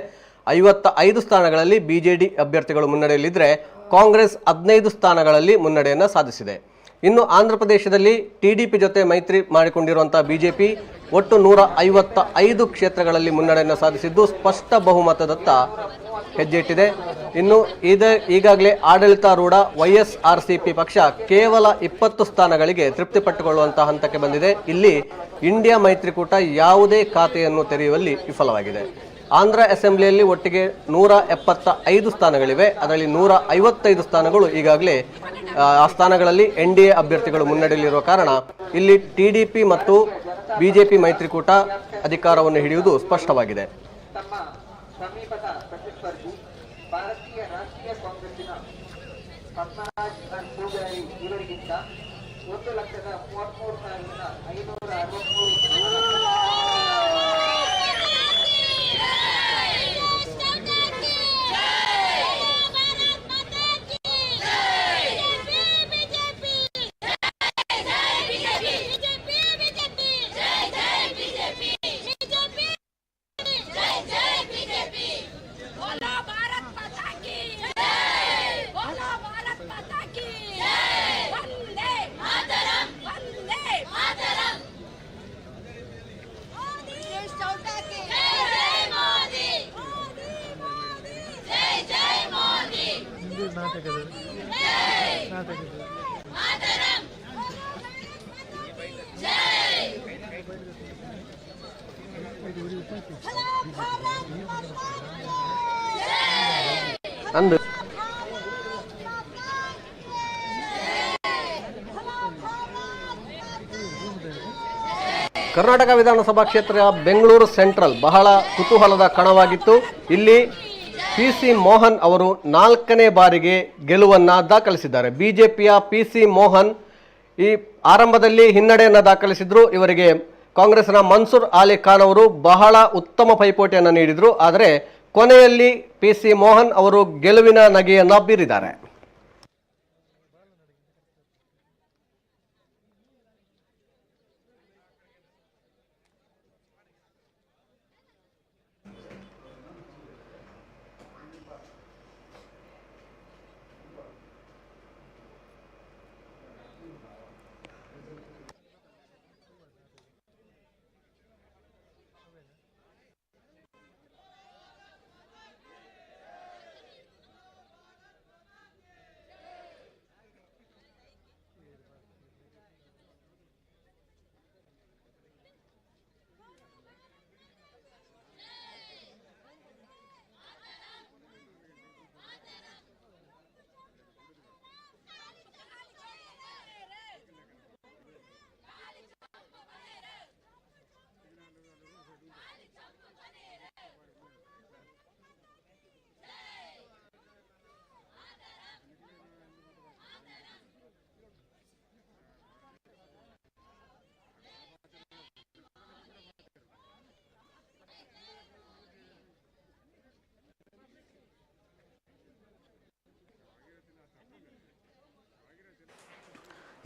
55 ಸ್ಥಾನಗಳಲ್ಲಿ BJD ಅಭ್ಯರ್ಥಿಗಳು ಮುನ್ನಡೆಯಲ್ಲಿದ್ದರೆ, ಕಾಂಗ್ರೆಸ್ 15 ಸ್ಥಾನಗಳಲ್ಲಿ ಮುನ್ನಡೆಯನ್ನು ಸಾಧಿಸಿದೆ. ಇನ್ನು ಆಂಧ್ರ ಪ್ರದೇಶದಲ್ಲಿ TDP ಜೊತೆ ಮೈತ್ರಿ ಮಾಡಿಕೊಂಡಿರುವಂತಹ BJP ಒಟ್ಟು 155 ಕ್ಷೇತ್ರಗಳಲ್ಲಿ ಮುನ್ನಡೆಯನ್ನು ಸಾಧಿಸಿದ್ದು, ಸ್ಪಷ್ಟ ಬಹುಮತದತ್ತ ಹೆಜ್ಜೆ ಇಟ್ಟಿದೆ. ಇನ್ನು ಈಗಾಗಲೇ ಆಡಳಿತಾರೂಢ YSRCP ಪಕ್ಷ ಕೇವಲ 20 ಸ್ಥಾನಗಳಿಗೆ ತೃಪ್ತಿಪಟ್ಟುಕೊಳ್ಳುವಂತಹ ಹಂತಕ್ಕೆ ಬಂದಿದೆ. ಇಲ್ಲಿ ಇಂಡಿಯಾ ಮೈತ್ರಿಕೂಟ ಯಾವುದೇ ಖಾತೆಯನ್ನು ತೆರೆಯುವಲ್ಲಿ ವಿಫಲವಾಗಿದೆ. ಆಂಧ್ರ ಅಸೆಂಬ್ಲಿಯಲ್ಲಿ ಒಟ್ಟಿಗೆ 175 ಸ್ಥಾನಗಳಿವೆ. ಅದರಲ್ಲಿ 155 ಸ್ಥಾನಗಳು ಈಗಾಗಲೇ ಆ ಸ್ಥಾನಗಳಲ್ಲಿ NDA ಅಭ್ಯರ್ಥಿಗಳು ಮುನ್ನಡೆಯಲ್ಲಿರುವ ಕಾರಣ ಇಲ್ಲಿ TDP ಮತ್ತು BJP ಮೈತ್ರಿಕೂಟ ಅಧಿಕಾರವನ್ನು ಹಿಡಿಯುವುದು ಸ್ಪಷ್ಟವಾಗಿದೆ. ತಮ್ಮ ಸಮೀಪದ ಪ್ರತಿಸ್ಪರ್ಧಿ ಭಾರತೀಯ ರಾಷ್ಟ್ರೀಯ ಕಾಂಗ್ರೆಸ್ಸಿನ ಪದ್ಮರಾಜ್ ಪೂಜಾರಿ ಇವರಿಗಿಂತ 1,33,563 ಅಂದು ಕರ್ನಾಟಕ ವಿಧಾನಸಭಾ ಕ್ಷೇತ್ರ ಬೆಂಗಳೂರು ಸೆಂಟ್ರಲ್ ಬಹಳ ಕುತೂಹಲದ ಕಣವಾಗಿತ್ತು. ಇಲ್ಲಿ PC ಮೋಹನ್ ಅವರು 4ನೇ ಬಾರಿಗೆ ಗೆಲುವನ್ನು ದಾಖಲಿಸಿದ್ದಾರೆ. ಬಿಜೆಪಿಯ PC ಮೋಹನ್ ಈ ಆರಂಭದಲ್ಲಿ ಹಿನ್ನಡೆಯನ್ನು ದಾಖಲಿಸಿದ್ರು. ಇವರಿಗೆ ಕಾಂಗ್ರೆಸ್ನ ಮನ್ಸೂರ್ ಅಲಿ ಖಾನ್ ಅವರು ಬಹಳ ಉತ್ತಮ ಪೈಪೋಟಿಯನ್ನು ನೀಡಿದರು. ಆದರೆ ಕೊನೆಯಲ್ಲಿ PC ಮೋಹನ್ ಅವರು ಗೆಲುವಿನ ನಗೆಯನ್ನು ಬೀರಿದ್ದಾರೆ.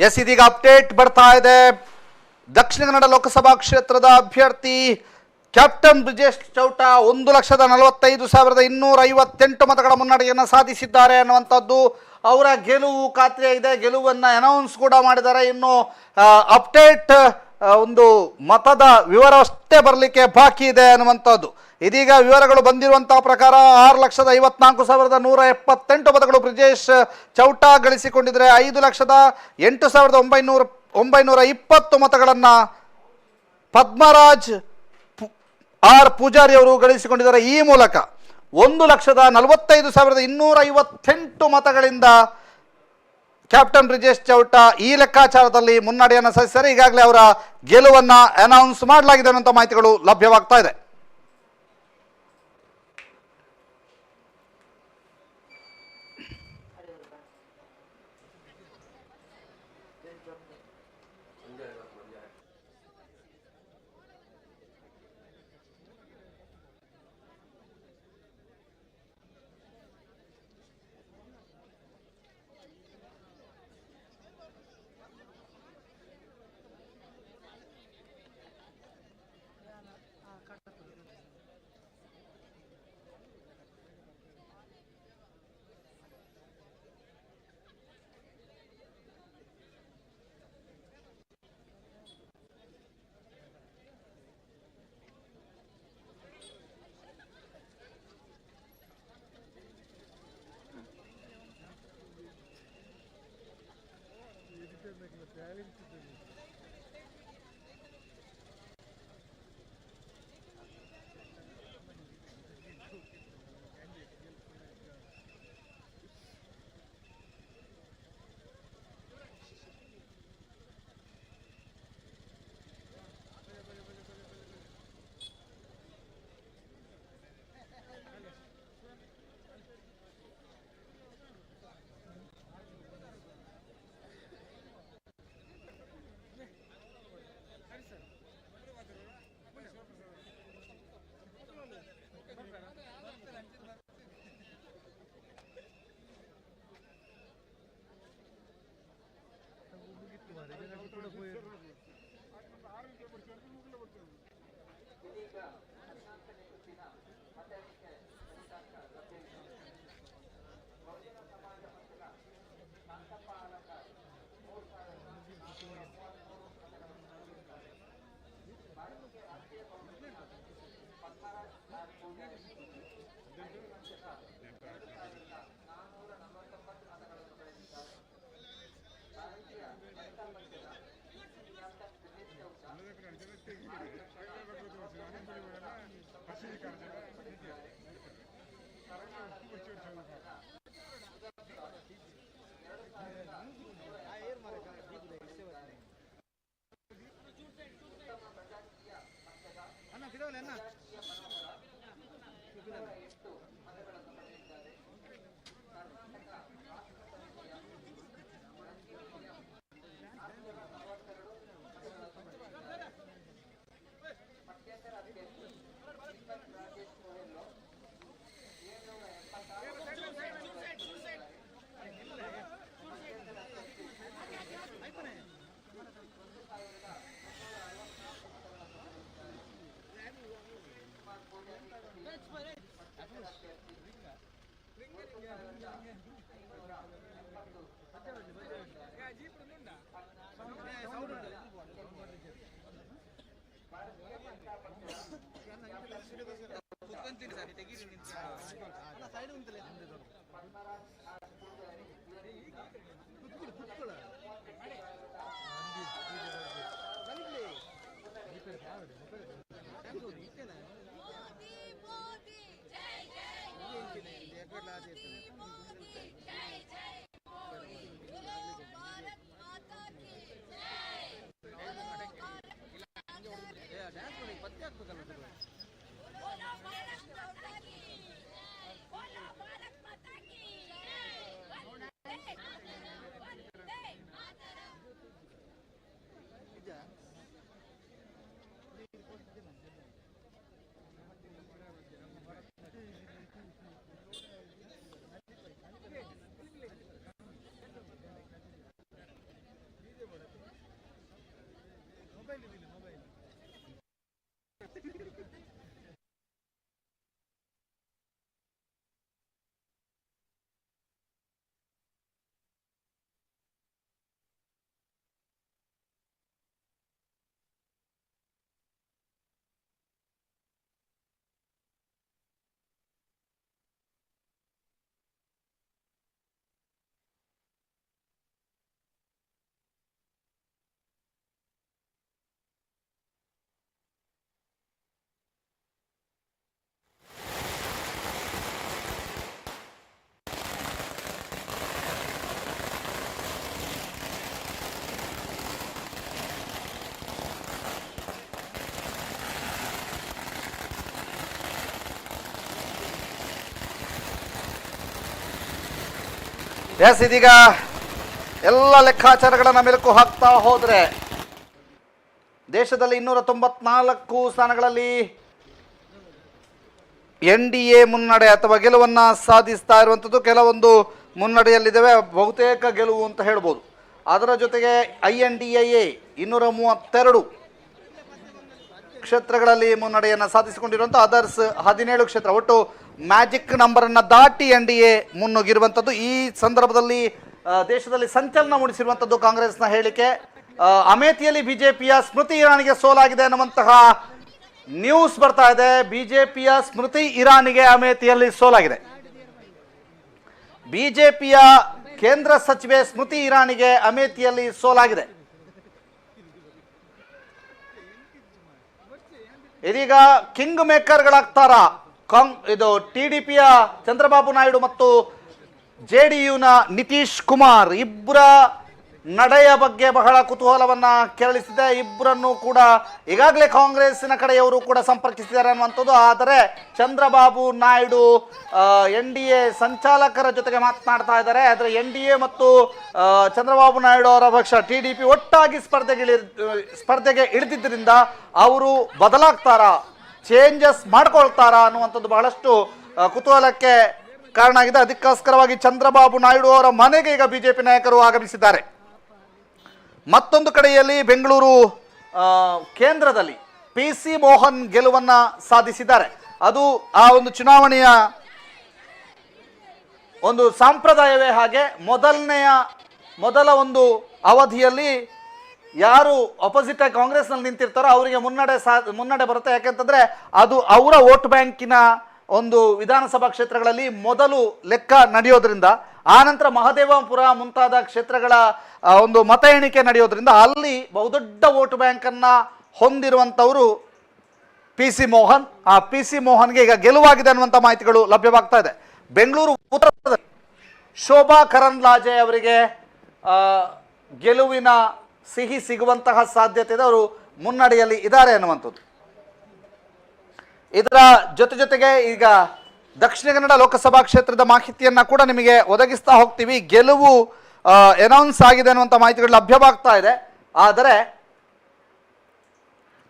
ಎಸ್, ಇದೀಗ ಅಪ್ಡೇಟ್ ಬರ್ತಾ ಇದೆ. ದಕ್ಷಿಣ ಕನ್ನಡ ಲೋಕಸಭಾ ಕ್ಷೇತ್ರದ ಅಭ್ಯರ್ಥಿ ಕ್ಯಾಪ್ಟನ್ ಬ್ರಿಜೇಶ್ ಚೌಟ 1,45,258 ಮತಗಳ ಮುನ್ನಡೆಯನ್ನು ಸಾಧಿಸಿದ್ದಾರೆ ಅನ್ನುವಂಥದ್ದು ಅವರ ಗೆಲುವು ಖಾತ್ರಿಯಾಗಿದೆ. ಗೆಲುವನ್ನು ಅನೌನ್ಸ್ ಕೂಡ ಮಾಡಿದ್ದಾರೆ. ಇನ್ನು ಅಪ್ಡೇಟ್ ಒಂದು ಮತದ ವಿವರವಷ್ಟೇ ಬರಲಿಕ್ಕೆ ಬಾಕಿ ಇದೆ ಅನ್ನುವಂಥದ್ದು. ಇದೀಗ ವಿವರಗಳು ಬಂದಿರುವಂತಹ ಪ್ರಕಾರ 6,54,178 ಮತಗಳು ಬ್ರಿಜೇಶ್ ಚೌಟ ಗಳಿಸಿಕೊಂಡಿದ್ದಾರೆ. 5,08,920 ಮತಗಳನ್ನು ಪದ್ಮರಾಜ್ ಪೂಜಾರಿ ಅವರು ಗಳಿಸಿಕೊಂಡಿದ್ದಾರೆ. ಈ ಮೂಲಕ 1,45,258 ಮತಗಳಿಂದ ಕ್ಯಾಪ್ಟನ್ ಬ್ರಿಜೇಶ್ ಚೌಟ ಈ ಲೆಕ್ಕಾಚಾರದಲ್ಲಿ ಮುನ್ನಡೆಯನ್ನು ಸಾಧಿಸಿದ್ದಾರೆ. ಈಗಾಗಲೇ ಅವರ ಗೆಲುವನ್ನು ಅನೌನ್ಸ್ ಮಾಡಲಾಗಿದೆ ಅನ್ನುವಂಥ ಮಾಹಿತಿಗಳು ಲಭ್ಯವಾಗ್ತಾ ಇದೆ. ಎಸ್, ಇದೀಗ ಎಲ್ಲ ಲೆಕ್ಕಾಚಾರಗಳನ್ನು ಮೆಲುಕು ಹಾಕ್ತಾ ಹೋದರೆ ದೇಶದಲ್ಲಿ 294 ಸ್ಥಾನಗಳಲ್ಲಿ NDA ಮುನ್ನಡೆ ಅಥವಾ ಗೆಲುವನ್ನು ಸಾಧಿಸ್ತಾ ಇರುವಂಥದ್ದು. ಕೆಲವೊಂದು ಮುನ್ನಡೆಯಲ್ಲಿದ್ದಾವೆ, ಬಹುತೇಕ ಗೆಲುವು ಅಂತ ಹೇಳ್ಬೋದು. ಅದರ ಜೊತೆಗೆ INDIA 232 ಕ್ಷೇತ್ರಗಳಲ್ಲಿ ಮುನ್ನಡೆಯನ್ನು ಸಾಧಿಸಿಕೊಂಡಿರುವಂಥ ಅದರ್ಸ್ 17 ಕ್ಷೇತ್ರ, ಒಟ್ಟು ಮ್ಯಾಜಿಕ್ ನಂಬರನ್ನು ದಾಟಿ NDA ಮುನ್ನುಗ್ಗಿರುವಂಥದ್ದು. ಈ ಸಂದರ್ಭದಲ್ಲಿ ದೇಶದಲ್ಲಿ ಸಂಚಲನ ಮೂಡಿಸಿರುವಂಥದ್ದು ಕಾಂಗ್ರೆಸ್ನ ಹೇಳಿಕೆ. ಅಮೇಥಿಯಲ್ಲಿ ಬಿಜೆಪಿಯ ಸ್ಮೃತಿ ಇರಾನಿಗೆ ಸೋಲಾಗಿದೆ ಅನ್ನುವಂತಹ ನ್ಯೂಸ್ ಬರ್ತಾ ಇದೆ. ಬಿಜೆಪಿಯ ಸ್ಮೃತಿ ಇರಾನಿಗೆ ಅಮೇಥಿಯಲ್ಲಿ ಸೋಲಾಗಿದೆ. ಬಿಜೆಪಿಯ ಕೇಂದ್ರ ಸಚಿವೆ ಸ್ಮೃತಿ ಇರಾನಿಗೆ ಅಮೇಥಿಯಲ್ಲಿ ಸೋಲಾಗಿದೆ. ಇದೀಗ ಕಿಂಗ್ ಮೇಕರ್ಗಳಾಗ್ತಾರ ಇದು TDPಯ ಚಂದ್ರಬಾಬು ನಾಯ್ಡು ಮತ್ತು JDUನ ನಿತೀಶ್ ಕುಮಾರ್ ಇಬ್ಬರ ನಡೆಯ ಬಗ್ಗೆ ಬಹಳ ಕುತೂಹಲವನ್ನ ಕೆರಳಿಸಿದೆ. ಇಬ್ಬರನ್ನು ಕೂಡ ಈಗಾಗಲೇ ಕಾಂಗ್ರೆಸ್ಸಿನ ಕಡೆಯವರು ಕೂಡ ಸಂಪರ್ಕಿಸಿದ್ದಾರೆ ಅನ್ನುವಂಥದ್ದು. ಆದರೆ ಚಂದ್ರಬಾಬು ನಾಯ್ಡು NDA ಸಂಚಾಲಕರ ಜೊತೆಗೆ ಮಾತನಾಡ್ತಾ ಇದ್ದಾರೆ. ಆದರೆ NDA ಮತ್ತು ಚಂದ್ರಬಾಬು ನಾಯ್ಡು ಅವರ ಪಕ್ಷ TDP ಒಟ್ಟಾಗಿ ಸ್ಪರ್ಧೆಗೆ ಇಳಿದಿದ್ದರಿಂದ ಅವರು ಬದಲಾಗ್ತಾರಾ, ಚೇಂಜಸ್ ಮಾಡ್ಕೊಳ್ತಾರಾ ಅನ್ನುವಂಥದ್ದು ಬಹಳಷ್ಟು ಕುತೂಹಲಕ್ಕೆ ಕಾರಣ ಆಗಿದೆ. ಅದಕ್ಕೋಸ್ಕರವಾಗಿ ಚಂದ್ರಬಾಬು ನಾಯ್ಡು ಅವರ ಮನೆಗೆ ಈಗ ಬಿಜೆಪಿ ನಾಯಕರು ಆಗಮಿಸಿದ್ದಾರೆ. ಮತ್ತೊಂದು ಕಡೆಯಲ್ಲಿ ಬೆಂಗಳೂರು ಕೇಂದ್ರದಲ್ಲಿ PC ಮೋಹನ್ ಗೆಲುವನ್ನು ಸಾಧಿಸಿದ್ದಾರೆ. ಅದು ಆ ಒಂದು ಚುನಾವಣೆಯ ಒಂದು ಸಂಪ್ರದಾಯವೇ ಹಾಗೆ. ಮೊದಲ ಒಂದು ಅವಧಿಯಲ್ಲಿ ಯಾರು ಅಪೋಸಿಟ್ ಆಗಿ ಕಾಂಗ್ರೆಸ್ನಲ್ಲಿ ನಿಂತಿರ್ತಾರೋ ಅವರಿಗೆ ಮುನ್ನಡೆ ಬರುತ್ತೆ. ಯಾಕೆಂತಂದರೆ ಅದು ಅವರ ವೋಟ್ ಬ್ಯಾಂಕಿನ ಒಂದು ವಿಧಾನಸಭಾ ಕ್ಷೇತ್ರಗಳಲ್ಲಿ ಮೊದಲು ಲೆಕ್ಕ ನಡೆಯೋದ್ರಿಂದ, ಆನಂತರ ಮಹದೇವಪುರ ಮುಂತಾದ ಕ್ಷೇತ್ರಗಳ ಒಂದು ಮತ ಎಣಿಕೆ ನಡೆಯೋದ್ರಿಂದ ಅಲ್ಲಿ ಬಹುದೊಡ್ಡ ವೋಟ್ ಬ್ಯಾಂಕನ್ನು ಹೊಂದಿರುವಂಥವರು PC ಮೋಹನ್. ಆ PC ಮೋಹನ್ಗೆ ಈಗ ಗೆಲುವಾಗಿದೆ ಅನ್ನುವಂಥ ಮಾಹಿತಿಗಳು ಲಭ್ಯವಾಗ್ತಾ ಇದೆ. ಬೆಂಗಳೂರು ಉತ್ತರದಲ್ಲಿ ಶೋಭಾ ಕರಂದ್ಲಾಜೆ ಅವರಿಗೆ ಗೆಲುವಿನ ಸಿಹಿ ಸಿಗುವಂತಹ ಸಾಧ್ಯತೆ ಇದೆ. ಅವರು ಮುನ್ನಡೆಯಲ್ಲಿ ಇದ್ದಾರೆ ಅನ್ನುವಂಥದ್ದು. ಇದರ ಜೊತೆಗೆ ಈಗ ದಕ್ಷಿಣ ಕನ್ನಡ ಲೋಕಸಭಾ ಕ್ಷೇತ್ರದ ಮಾಹಿತಿಯನ್ನು ಕೂಡ ನಿಮಗೆ ಒದಗಿಸ್ತಾ ಹೋಗ್ತೀವಿ. ಗೆಲುವು ಅನೌನ್ಸ್ ಆಗಿದೆ ಅನ್ನುವಂಥ ಮಾಹಿತಿಗಳು ಲಭ್ಯವಾಗ್ತಾ ಇದೆ. ಆದರೆ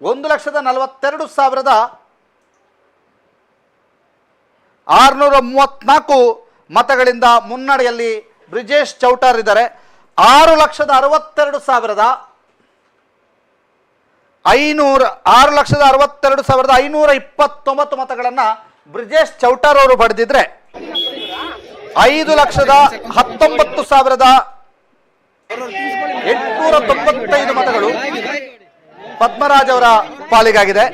1,42,634 ಮತಗಳಿಂದ ಮುನ್ನಡೆಯಲ್ಲಿ ಬ್ರಿಜೇಶ್ ಚೌಟಾರ್ ಇದ್ದಾರೆ. 6,62,529 ಮತಗಳನ್ನು ಬ್ರಿಜೇಶ್ ಚೌಟಾರ್ ಅವರು ಪಡೆದಿದ್ರೆ 5,19,895 ಮತಗಳು ಪದ್ಮರಾಜ್ ಅವರ ಪಾಲಿಗಾಗಿದೆ.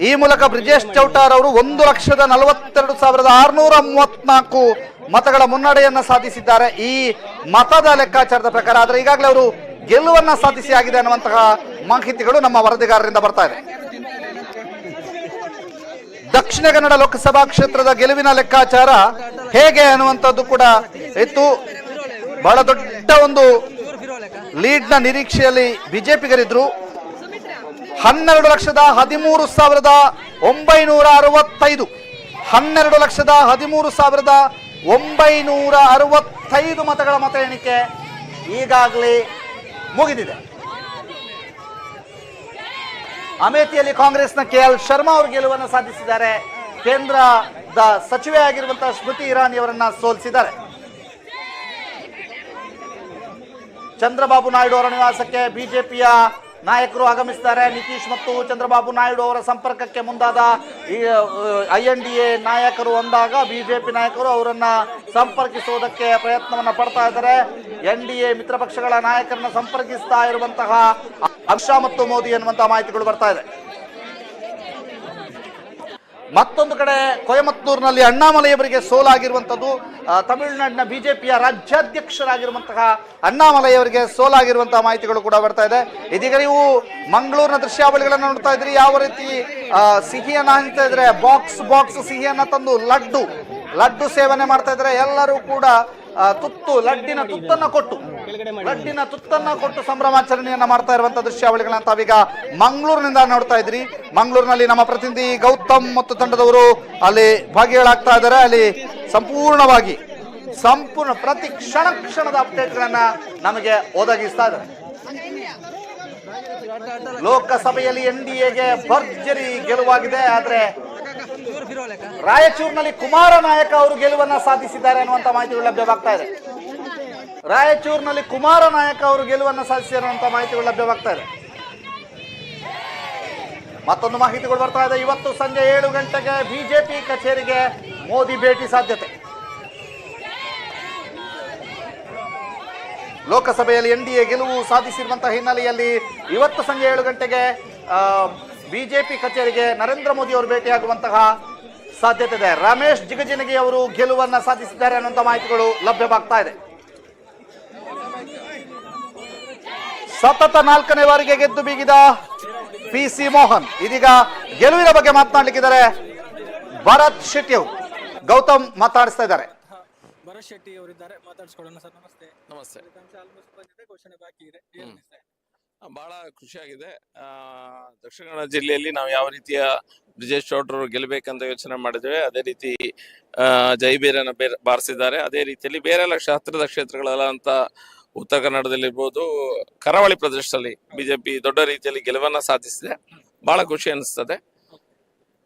ಈ ಮೂಲಕ ಬ್ರಿಜೇಶ್ ಚೌಟಾರ್ ಅವರು 1,42,634 ಮತಗಳ ಮುನ್ನಡೆಯನ್ನ ಸಾಧಿಸಿದ್ದಾರೆ ಈ ಮತದ ಲೆಕ್ಕಾಚಾರದ ಪ್ರಕಾರ. ಆದರೆ ಈಗಾಗಲೇ ಅವರು ಗೆಲುವನ್ನ ಸಾಧಿಸಿ ಆಗಿದೆ ಅನ್ನುವಂತಹ ಮಾಹಿತಿಗಳು ನಮ್ಮ ವರದಿಗಾರರಿಂದ ಬರ್ತಾ ಇದೆ. ದಕ್ಷಿಣ ಕನ್ನಡ ಲೋಕಸಭಾ ಕ್ಷೇತ್ರದ ಗೆಲುವಿನ ಲೆಕ್ಕಾಚಾರ ಹೇಗೆ ಅನ್ನುವಂಥದ್ದು ಕೂಡ ಇತ್ತು. ಬಹಳ ದೊಡ್ಡ ಒಂದು ಲೀಡ್ನ ನಿರೀಕ್ಷೆಯಲ್ಲಿ ಬಿಜೆಪಿಗರಿದ್ರು. 12,13,965 12,13,965 ಮತಗಳ ಮತ ಎಣಿಕೆ ಈಗಾಗಲೇ ಮುಗಿದಿದೆ. ಅಮೇಥಿಯಲ್ಲಿ ಕಾಂಗ್ರೆಸ್ನ KL ಶರ್ಮಾ ಅವರು ಗೆಲುವನ್ನು ಸಾಧಿಸಿದ್ದಾರೆ. ಕೇಂದ್ರದ ಸಚಿವೆ ಆಗಿರುವಂತಹ ಸ್ಮೃತಿ ಇರಾನಿ ಅವರನ್ನ ಸೋಲಿಸಿದ್ದಾರೆ. ಚಂದ್ರಬಾಬು ನಾಯ್ಡು ಅವರ ನಿವಾಸಕ್ಕೆ ಬಿಜೆಪಿಯ ನಾಯಕರು ಆಗಮಿಸಿದ್ದಾರೆ. ನಿತೀಶ್ ಮತ್ತು ಚಂದ್ರಬಾಬು ನಾಯ್ಡು ಅವರ ಸಂಪರ್ಕಕ್ಕೆ ಮುಂದಾದ INDA ನಾಯಕರು ಅಂದಾಗ ಬಿಜೆಪಿ ನಾಯಕರು ಅವರನ್ನ ಸಂಪರ್ಕಿಸುವುದಕ್ಕೆ ಪ್ರಯತ್ನವನ್ನ ಪಡ್ತಾ ಇದ್ದಾರೆ. NDA ಮಿತ್ರ ಪಕ್ಷಗಳ ನಾಯಕರನ್ನ ಸಂಪರ್ಕಿಸ್ತಾ ಇರುವಂತಹ ಅಮಿತ್ ಶಾ ಮತ್ತು ಮೋದಿ ಎನ್ನುವಂತಹ ಮಾಹಿತಿಗಳು ಬರ್ತಾ ಇದೆ. ಮತ್ತೊಂದು ಕಡೆ ಕೊಯಮತ್ತೂರಿನಲ್ಲಿ ಅಣ್ಣಾಮಲೈ ಅವರಿಗೆ ಸೋಲಾಗಿರುವಂಥದ್ದು. ತಮಿಳುನಾಡಿನ ಬಿಜೆಪಿಯ ರಾಜ್ಯಾಧ್ಯಕ್ಷರಾಗಿರುವಂತಹ ಅಣ್ಣಾಮಲೈ ಅವರಿಗೆ ಸೋಲಾಗಿರುವಂತಹ ಮಾಹಿತಿಗಳು ಕೂಡ ಬರ್ತಾ ಇದೆ. ಇದೀಗ ನೀವು ಮಂಗಳೂರಿನ ದೃಶ್ಯಾವಳಿಗಳನ್ನು ನೋಡ್ತಾ ಇದ್ರಿ. ಯಾವ ರೀತಿ ಸಿಹಿಯನ್ನ ಹಂಚ್ತಾ ಇದ್ರೆ, ಬಾಕ್ಸ್ ಸಿಹಿಯನ್ನ ತಂದು ಲಡ್ಡು ಸೇವನೆ ಮಾಡ್ತಾ ಇದ್ರೆ. ಎಲ್ಲರೂ ಕೂಡ ಲಡ್ಡಿನ ತುತ್ತನ್ನ ಕೊಟ್ಟು ಸಂಭ್ರಮಾಚರಣೆಯನ್ನ ಮಾಡ್ತಾ ಇರುವಂತಹ ದೃಶ್ಯಾವಳಿಗಳನ್ನ ತಾವೀಗ ಮಂಗಳೂರಿನಿಂದ ನೋಡ್ತಾ ಇದ್ರಿ. ಮಂಗಳೂರಿನಲ್ಲಿ ನಮ್ಮ ಪ್ರತಿನಿಧಿ ಗೌತಮ್ ಮತ್ತು ತಂಡದವರು ಅಲ್ಲಿ ಭಾಗಿಗಳಾಗ್ತಾ ಇದ್ದಾರೆ. ಅಲ್ಲಿ ಸಂಪೂರ್ಣ ಪ್ರತಿ ಕ್ಷಣದ ಅಪ್ಡೇಟ್ಗಳನ್ನ ನಮಗೆ ಒದಗಿಸ್ತಾ ಇದ್ದಾರೆ. ಲೋಕಸಭೆಯಲ್ಲಿ NDAಗೆ ಭರ್ಜರಿ ಗೆಲುವಾಗಿದೆ. ಆದ್ರೆ ರಾಯಚೂರಿನಲ್ಲಿ ಕುಮಾರ ನಾಯಕ ಅವರು ಗೆಲುವನ್ನ ಸಾಧಿಸಿದ್ದಾರೆ ಅನ್ನುವಂತ ಮಾಹಿತಿಗಳು ಲಭ್ಯವಾಗ್ತಾ ಇದೆ. ಮತ್ತೊಂದು ಮಾಹಿತಿಗಳು ಬರ್ತಾ ಇದೆ. ಇವತ್ತು ಸಂಜೆ 7 ಗಂಟೆಗೆ ಬಿಜೆಪಿ ಕಚೇರಿಗೆ ಮೋದಿ ಭೇಟಿ ಸಾಧ್ಯತೆ. ಲೋಕಸಭೆಯಲ್ಲಿ NDA ಗೆಲುವು ಸಾಧಿಸಿರುವಂತಹ ಹಿನ್ನೆಲೆಯಲ್ಲಿ ಇವತ್ತು ಸಂಜೆ 7 ಗಂಟೆಗೆ ಬಿಜೆಪಿ ಕಚೇರಿಗೆ ನರೇಂದ್ರ ಮೋದಿ ಅವರು ಭೇಟಿಯಾಗುವಂತಹ ಸಾಧ್ಯತೆ ಇದೆ. ರಮೇಶ್ ಜಿಗಜಿಣಗಿ ಅವರು ಗೆಲುವನ್ನ ಸಾಧಿಸಿದ್ದಾರೆ ಅನ್ನುವಂಥ ಮಾಹಿತಿಗಳು ಲಭ್ಯವಾಗ್ತಾ ಇದೆ. ಸತತ 4ನೇ ಬಾರಿಗೆ ಗೆದ್ದು ಬೀಗಿದ PC ಮೋಹನ್ ಇದೀಗ ಗೆಲುವಿನ ಬಗ್ಗೆ ಮಾತನಾಡಲಿಕ್ಕಿದ್ದಾರೆ. ಭರತ್ ಶೆಟ್ಟಿ ಅವರು ಗೌತಮ್ ಮಾತಾಡಿಸ್ತಾ ಇದ್ದಾರೆ. ಭರತ್ ಶೆಟ್ಟಿ ಅವರಿದ್ದಾರೆ, ಮಾತಾಡಿಸ್ಕೊಳ್ಳೋಣ ಸರ್. ನಮಸ್ತೆ. ಘೋಷಣೆ ಬಾಕಿ ಇದೆ, ಬಹಳ ಖುಷಿಯಾಗಿದೆ. ದಕ್ಷಿಣ ಕನ್ನಡ ಜಿಲ್ಲೆಯಲ್ಲಿ ನಾವು ಯಾವ ರೀತಿಯ ಬ್ರಿಜೇಶ್ ಚೌಟ್ರು ಗೆಲ್ಲಬೇಕಂತ ಯೋಚನೆ ಮಾಡಿದ್ದೇವೆ, ಅದೇ ರೀತಿ ಜೈಬೀರನ್ನ ಬಾರಿಸಿದ್ದಾರೆ. ಅದೇ ರೀತಿಯಲ್ಲಿ ಬೇರೆ ಹತ್ತಿರದ ಕ್ಷೇತ್ರಗಳಂತ ಉತ್ತರ ಕನ್ನಡದಲ್ಲಿರ್ಬೋದು, ಕರಾವಳಿ ಪ್ರದೇಶದಲ್ಲಿ ಬಿಜೆಪಿ ದೊಡ್ಡ ರೀತಿಯಲ್ಲಿ ಗೆಲುವನ್ನ ಸಾಧಿಸಿದೆ. ಬಹಳ ಖುಷಿ ಅನಿಸ್ತದೆ.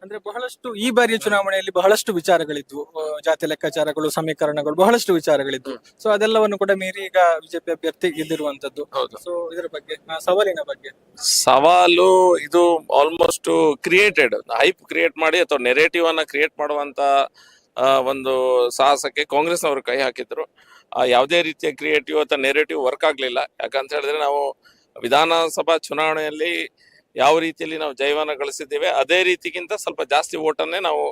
ಅಂದ್ರೆ ಬಹಳಷ್ಟು ಈ ಬಾರಿಯ ಚುನಾವಣೆಯಲ್ಲಿ ಬಹಳಷ್ಟು ವಿಚಾರಗಳಿದ್ವು, ಜಾತಿ ಲೆಕ್ಕಾಚಾರಗಳು, ಸಮೀಕರಣಗಳು, ಬಹಳಷ್ಟು ವಿಚಾರಗಳಿದ್ವು. ಸೊ ಅದೆಲ್ಲವನ್ನು ಕೂಡ ಮೀರಿ ಈಗ ಬಿಜೆಪಿ ಅಭ್ಯರ್ಥಿ ಗೆದ್ದಿರುವಂತದ್ದು. ಸೊ ಇದರ ಬಗ್ಗೆ, ಸವಾಲಿನ ಬಗ್ಗೆ, ಸವಾಲು ಇದು ಆಲ್ಮೋಸ್ಟ್ ಕ್ರಿಯೇಟೆಡ್, ಹೈಪ್ ಕ್ರಿಯೇಟ್ ಮಾಡಿ ಅಥವಾ ನೆರೇಟಿವ್ ಅನ್ನ ಕ್ರಿಯೇಟ್ ಮಾಡುವಂತ ಒಂದು ಸಾಹಸಕ್ಕೆ ಕಾಂಗ್ರೆಸ್ನವರು ಕೈ ಹಾಕಿದ್ರು. ಯಾವುದೇ ರೀತಿಯ ಕ್ರಿಯೇಟಿವ್ ಅಥವಾ ನೆರೇಟಿವ್ ವರ್ಕ್ ಆಗ್ಲಿಲ್ಲ. ಯಾಕಂತ ಹೇಳಿದ್ರೆ ನಾವು ವಿಧಾನಸಭಾ ಚುನಾವಣೆಯಲ್ಲಿ ಯಾವ ರೀತಿಯಲ್ಲಿ ನಾವು ಜಯವನ್ನು ಗಳಿಸಿದ್ದೇವೆ ಅದೇ ರೀತಿಗಿಂತ ಸ್ವಲ್ಪ ಜಾಸ್ತಿ ಓಟನ್ನೇ ನಾವು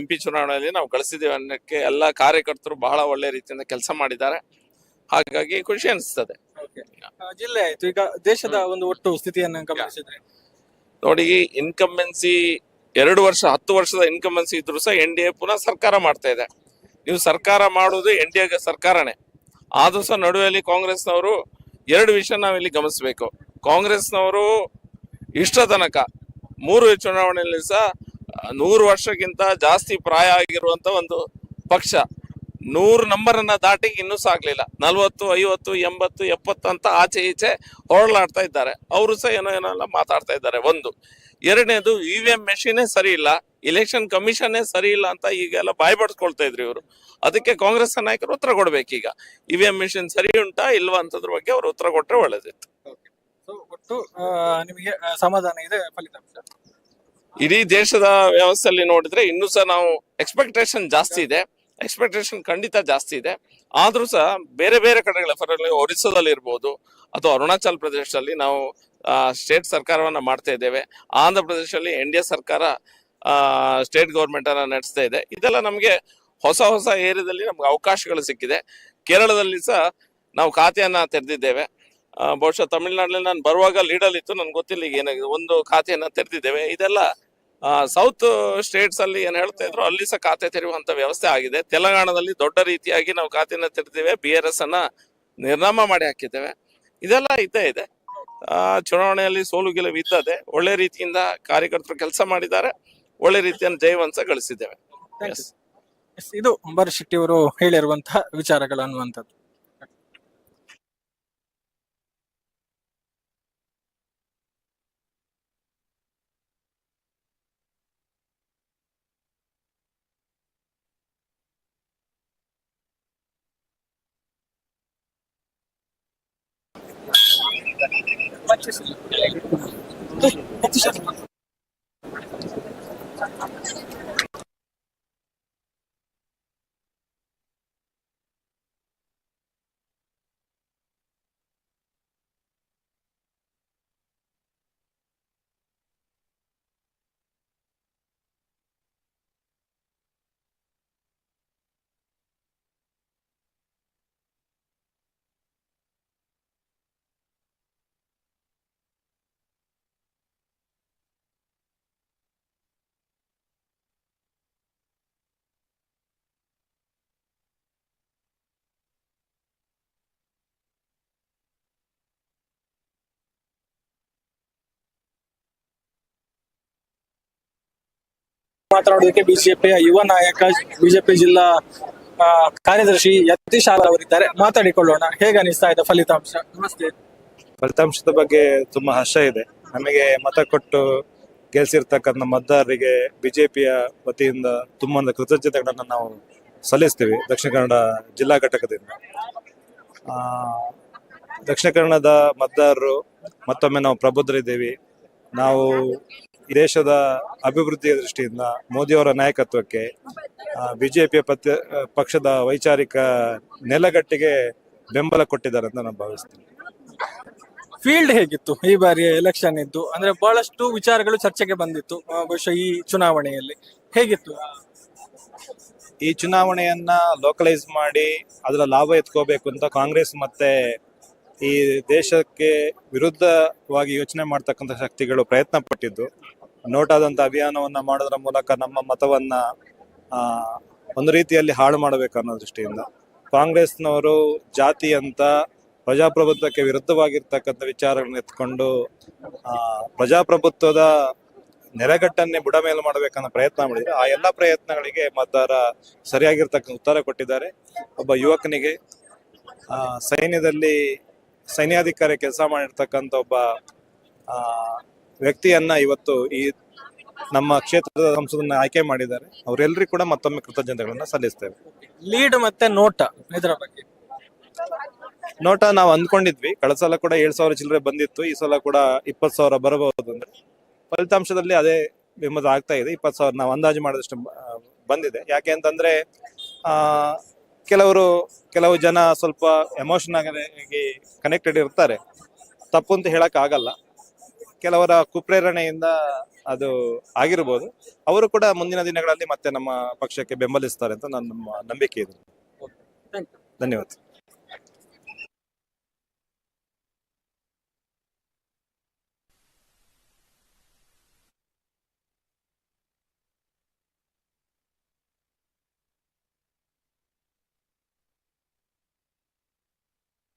MP ಚುನಾವಣೆಯಲ್ಲಿ ನಾವು ಗಳಿಸಿದ್ದೇವೆ ಅನ್ನೋಕ್ಕೆ ಎಲ್ಲ ಕಾರ್ಯಕರ್ತರು ಬಹಳ ಒಳ್ಳೆ ರೀತಿಯಿಂದ ಕೆಲಸ ಮಾಡಿದ್ದಾರೆ. ಹಾಗಾಗಿ ಖುಷಿ ಅನಿಸ್ತದೆ. ಜಿಲ್ಲೆ ಆಯ್ತು, ಈಗ ದೇಶದ ಒಂದು ಒಟ್ಟು ಸ್ಥಿತಿಯನ್ನ ಗಮನಿಸಿದ್ರೆ ನೋಡಿ, ಇನ್ಕಂಬೆನ್ಸಿ 2 ವರ್ಷ 10 ವರ್ಷದ ಇನ್ಕಂಬೆನ್ಸಿ ಇದ್ರು ಸಹ NDA ಪುನಃ ಸರ್ಕಾರ ಮಾಡ್ತಾ ಇದೆ. ನೀವು ಸರ್ಕಾರ ಮಾಡುವುದು NDA ಸರ್ಕಾರನೇ ಆದ್ರೂ ಸಹ ನಡುವೆಯಲ್ಲಿ ಕಾಂಗ್ರೆಸ್ನವರು 2 ವಿಷಯ ನಾವಿಲ್ಲಿ ಗಮನಿಸಬೇಕು. ಕಾಂಗ್ರೆಸ್ನವರು ಇಷ್ಟ ತನಕ 3 ಚುನಾವಣೆಯಲ್ಲಿ ಸಹ 100 ವರ್ಷಕ್ಕಿಂತ ಜಾಸ್ತಿ ಪ್ರಾಯ ಆಗಿರುವಂತ ಒಂದು ಪಕ್ಷ 100 ನಂಬರ್ ಅನ್ನ ದಾಟಿ ಇನ್ನೂ ಸಾಗ್ಲಿಲ್ಲ. 40, 50, 80, 70 ಅಂತ ಆಚೆ ಈಚೆ ಹೊರಳಾಡ್ತಾ ಇದ್ದಾರೆ. ಅವರು ಸಹ ಏನೆಲ್ಲ ಮಾತಾಡ್ತಾ ಇದ್ದಾರೆ. ಒಂದು. ಎರಡನೇದು, EVM ಮೆಷಿನೇ ಸರಿ ಇಲ್ಲ, ಇಲೆಕ್ಷನ್ ಕಮಿಷನ್ನೇ ಸರಿ ಇಲ್ಲ ಅಂತ ಈಗೆಲ್ಲ ಬಾಯ್ಬಡ್ಸ್ಕೊಳ್ತಾ ಇದ್ರು ಇವರು. ಅದಕ್ಕೆ ಕಾಂಗ್ರೆಸ್ ನಾಯಕರು ಉತ್ತರ ಕೊಡ್ಬೇಕೀಗ. EVM ಮೆಷಿನ್ ಸರಿ ಉಂಟಾ ಇಲ್ವಾ ಅಂತದ್ರ ಬಗ್ಗೆ ಅವರು ಉತ್ತರ ಕೊಟ್ರೆ ಒಳ್ಳೇದಿತ್ತು. ಒಟ್ಟು ನಿಮಗೆ ಸಮಾಧಾನ ಇದೆ ಫಲಿತಾಂಶ? ಇಡೀ ದೇಶದ ವ್ಯವಸ್ಥೆಯಲ್ಲಿ ನೋಡಿದ್ರೆ ಇನ್ನೂ ಸಹ ನಾವು ಎಕ್ಸ್ಪೆಕ್ಟೇಷನ್ ಜಾಸ್ತಿ ಇದೆ. ಎಕ್ಸ್ಪೆಕ್ಟೇಷನ್ ಖಂಡಿತ ಜಾಸ್ತಿ ಇದೆ. ಆದ್ರೂ ಸಹ ಬೇರೆ ಬೇರೆ ಕಡೆಗಳ ಒರಿಸ್ಸಾದಲ್ಲಿ ಇರ್ಬೋದು ಅಥವಾ ಅರುಣಾಚಲ್ ಪ್ರದೇಶದಲ್ಲಿ ನಾವು ಸ್ಟೇಟ್ ಸರ್ಕಾರವನ್ನ ಮಾಡ್ತಾ ಇದ್ದೇವೆ. ಆಂಧ್ರ ಪ್ರದೇಶದಲ್ಲಿ NDA ಸರ್ಕಾರ ಸ್ಟೇಟ್ ಗೌರ್ಮೆಂಟ್ ಅನ್ನ ನಡೆಸ್ತಾ ಇದೆ. ಇದೆಲ್ಲ ನಮ್ಗೆ ಹೊಸ ಹೊಸ ಏರಿಯಾದಲ್ಲಿ ನಮ್ಗೆ ಅವಕಾಶಗಳು ಸಿಕ್ಕಿದೆ. ಕೇರಳದಲ್ಲಿ ಸಹ ನಾವು ಖಾತೆಯನ್ನ ತೆರೆದಿದ್ದೇವೆ. ಬಹುಶಃ ತಮಿಳುನಾಡಿನಲ್ಲಿ ನಾನು ಬರುವಾಗ ಲೀಡಲ್ ಇತ್ತು, ನನ್ಗೆ ಗೊತ್ತಿಲ್ಲ ಈಗ ಏನಾಗಿದೆ. ಒಂದು ಖಾತೆಯನ್ನ ತೆರೆದಿದ್ದೇವೆ. ಇದೆಲ್ಲ ಸೌತ್ ಸ್ಟೇಟ್ಸ್ ಅಲ್ಲಿ ಏನ್ ಹೇಳ್ತಾ ಇದ್ರು ಅಲ್ಲಿ ಸಹ ಖಾತೆ ತೆರೆಯುವಂತ ವ್ಯವಸ್ಥೆ ಆಗಿದೆ. ತೆಲಂಗಾಣದಲ್ಲಿ ದೊಡ್ಡ ರೀತಿಯಾಗಿ ನಾವು ಖಾತೆಯನ್ನ ತೆರೆದಿದ್ದೇವೆ. BRS ಅನ್ನ ನಿರ್ನಾಮ ಮಾಡಿ ಹಾಕಿದ್ದೇವೆ. ಇದೆಲ್ಲ ಇದ್ದೇ ಇದೆ. ಚುನಾವಣೆಯಲ್ಲಿ ಸೋಲು ಗೆಲುವು ಇದ್ದದೆ. ಒಳ್ಳೆ ರೀತಿಯಿಂದ ಕಾರ್ಯಕರ್ತರು ಕೆಲಸ ಮಾಡಿದ್ದಾರೆ. ಒಳ್ಳೆ ರೀತಿಯನ್ನು ಜಯವಂತ ಗಳಿಸಿದ್ದೇವೆ. ಇದು ಅಂಬರೀಶ್ ಶೆಟ್ಟಿ ಅವರು ಹೇಳಿರುವಂತಹ ವಿಚಾರಗಳು ಅನ್ನುವಂಥದ್ದು. ಮಾತನಾಡೋದಕ್ಕೆ ಬಿಜೆಪಿಯ ಯುವ ನಾಯಕ, ಬಿಜೆಪಿ ಜಿಲ್ಲಾ ಕಾರ್ಯದರ್ಶಿ ಯತೀಶ್ ಅವರಿದ್ದಾರೆ. ಮಾತಾಡಿಕೊಳ್ಳೋಣ. ಹೇಗೆ ಅನಿಸ್ತಾ ಇದೆ ಫಲಿತಾಂಶ? ನಮಸ್ತೆ. ಫಲಿತಾಂಶದ ಬಗ್ಗೆ ತುಂಬಾ ಹರ್ಷ ಇದೆ. ನಮಗೆ ಮತ ಕೊಟ್ಟು ಗೆಲ್ಸಿರ್ತಕ್ಕಂಥ ಮತದಾರರಿಗೆ ಬಿಜೆಪಿಯ ವತಿಯಿಂದ ತುಂಬಾ ಕೃತಜ್ಞತೆಗಳನ್ನು ನಾವು ಸಲ್ಲಿಸ್ತೀವಿ. ದಕ್ಷಿಣ ಕನ್ನಡ ಜಿಲ್ಲಾ ಘಟಕದಿಂದ ದಕ್ಷಿಣ ಕನ್ನಡದ ಮತದಾರರು ಮತ್ತೊಮ್ಮೆ ನಾವು ಪ್ರಬುದ್ಧರಿದ್ದೇವೆ. ನಾವು ಈ ದೇಶದ ಅಭಿವೃದ್ಧಿಯ ದೃಷ್ಟಿಯಿಂದ ಮೋದಿಯವರ ನಾಯಕತ್ವಕ್ಕೆ ಬಿಜೆಪಿಯ ಪಕ್ಷದ ವೈಚಾರಿಕ ನೆಲಗಟ್ಟಿಗೆ ಬೆಂಬಲ ಕೊಟ್ಟಿದ್ದಾರೆ ಅಂತ ನಾನು ಭಾವಿಸ್ತೀನಿ. ಫೀಲ್ಡ್ ಹೇಗಿತ್ತು ಈ ಬಾರಿ ಎಲೆಕ್ಷನ್ ಇದ್ದು? ಅಂದ್ರೆ ಬಹಳಷ್ಟು ವಿಚಾರಗಳು ಚರ್ಚೆಗೆ ಬಂದಿತ್ತು ಬಹುಶಃ ಈ ಚುನಾವಣೆಯಲ್ಲಿ. ಹೇಗಿತ್ತು ಈ ಚುನಾವಣೆಯನ್ನ ಲೋಕಲೈಸ್ ಮಾಡಿ ಅದರ ಲಾಭ ಎತ್ಕೋಬೇಕು ಅಂತ ಕಾಂಗ್ರೆಸ್ ಮತ್ತೆ ಈ ದೇಶಕ್ಕೆ ವಿರುದ್ಧವಾಗಿ ಯೋಚನೆ ಮಾಡ್ತಕ್ಕಂಥ ಶಕ್ತಿಗಳು ಪ್ರಯತ್ನ ಪಟ್ಟಿದ್ದು. ನೋಟಾದಂತ ಅಭಿಯಾನವನ್ನ ಮಾಡೋದ್ರ ಮೂಲಕ ನಮ್ಮ ಮತವನ್ನ ಒಂದು ರೀತಿಯಲ್ಲಿ ಹಾಳು ಮಾಡಬೇಕು ಅನ್ನೋ ದೃಷ್ಟಿಯಿಂದ ಕಾಂಗ್ರೆಸ್ನವರು ಜಾತಿ ಅಂತ ಪ್ರಜಾಪ್ರಭುತ್ವಕ್ಕೆ ವಿರುದ್ಧವಾಗಿರ್ತಕ್ಕಂಥ ವಿಚಾರಗಳನ್ನ ಎತ್ಕೊಂಡು ಪ್ರಜಾಪ್ರಭುತ್ವದ ನೆಲೆಗಟ್ಟನ್ನೇ ಬುಡಮೇಲು ಮಾಡಬೇಕನ್ನೋ ಪ್ರಯತ್ನ ಮಾಡಿದ್ರೆ ಆ ಎಲ್ಲ ಪ್ರಯತ್ನಗಳಿಗೆ ಮತದಾರ ಸರಿಯಾಗಿರ್ತಕ್ಕಂಥ ಉತ್ತರ ಕೊಟ್ಟಿದ್ದಾರೆ. ಒಬ್ಬ ಯುವಕನಿಗೆ ಸೈನ್ಯದಲ್ಲಿ ಸೈನ್ಯಾಧಿಕಾರಿ ಕೆಲಸ ಮಾಡಿರ್ತಕ್ಕಂಥ ಒಬ್ಬ ವ್ಯಕ್ತಿಯನ್ನ ಇವತ್ತು ಈ ನಮ್ಮ ಕ್ಷೇತ್ರದ ಸಂಸದನ್ನ ಆಯ್ಕೆ ಮಾಡಿದ್ದಾರೆ. ಅವರೆಲ್ಲರಿಗೂ ಕೂಡ ಮತ್ತೊಮ್ಮೆ ಕೃತಜ್ಞತೆಗಳನ್ನ ಸಲ್ಲಿಸ್ತೇವೆ. ಲೀಡ್ ಮತ್ತೆ ನೋಟ ಇದರ ಬಗ್ಗೆ? ನೋಟ ನಾವು ಅಂದ್ಕೊಂಡಿದ್ವಿ, ಕಳೆದ ಸಲ ಕೂಡ 7,000 ಚಿಲ್ಲರೆ ಬಂದಿತ್ತು. ಈ ಸಲ ಕೂಡ 20,000 ಬರಬಹುದು ಅಂದ್ರೆ ಫಲಿತಾಂಶದಲ್ಲಿ ಅದೇ ಬೆಂಬಲ ಆಗ್ತಾ ಇದೆ. 20,000 ನಾವು ಅಂದಾಜು ಮಾಡಿದಷ್ಟು ಬಂದಿದೆ. ಯಾಕೆ ಅಂತಂದ್ರೆ ಕೆಲವು ಜನ ಸ್ವಲ್ಪ ಎಮೋಷನಲ್ ಆಗಿ ಕನೆಕ್ಟೆಡ್ ಇರ್ತಾರೆ. ತಪ್ಪು ಅಂತ ಹೇಳಕ್ ಆಗಲ್ಲ. ಕೆಲವರ ಕುಪ್ರೇರಣೆಯಿಂದ ಅದು ಆಗಿರ್ಬೋದು. ಅವರು ಕೂಡ ಮುಂದಿನ ದಿನಗಳಲ್ಲಿ ಮತ್ತೆ ನಮ್ಮ ಪಕ್ಷಕ್ಕೆ ಬೆಂಬಲಿಸ್ತಾರೆ ಅಂತ ನಮ್ಮ ನಂಬಿಕೆ ಇದೆ. ಧನ್ಯವಾದ.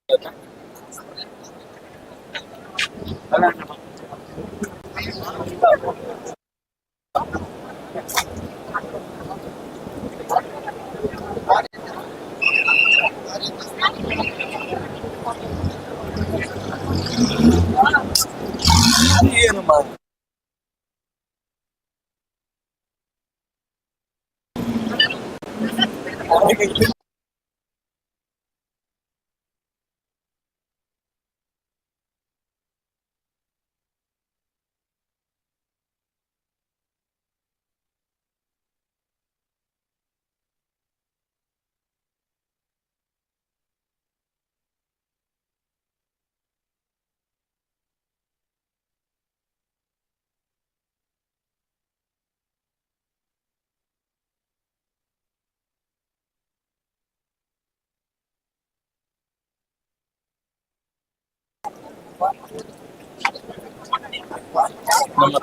ನಮ್ಮ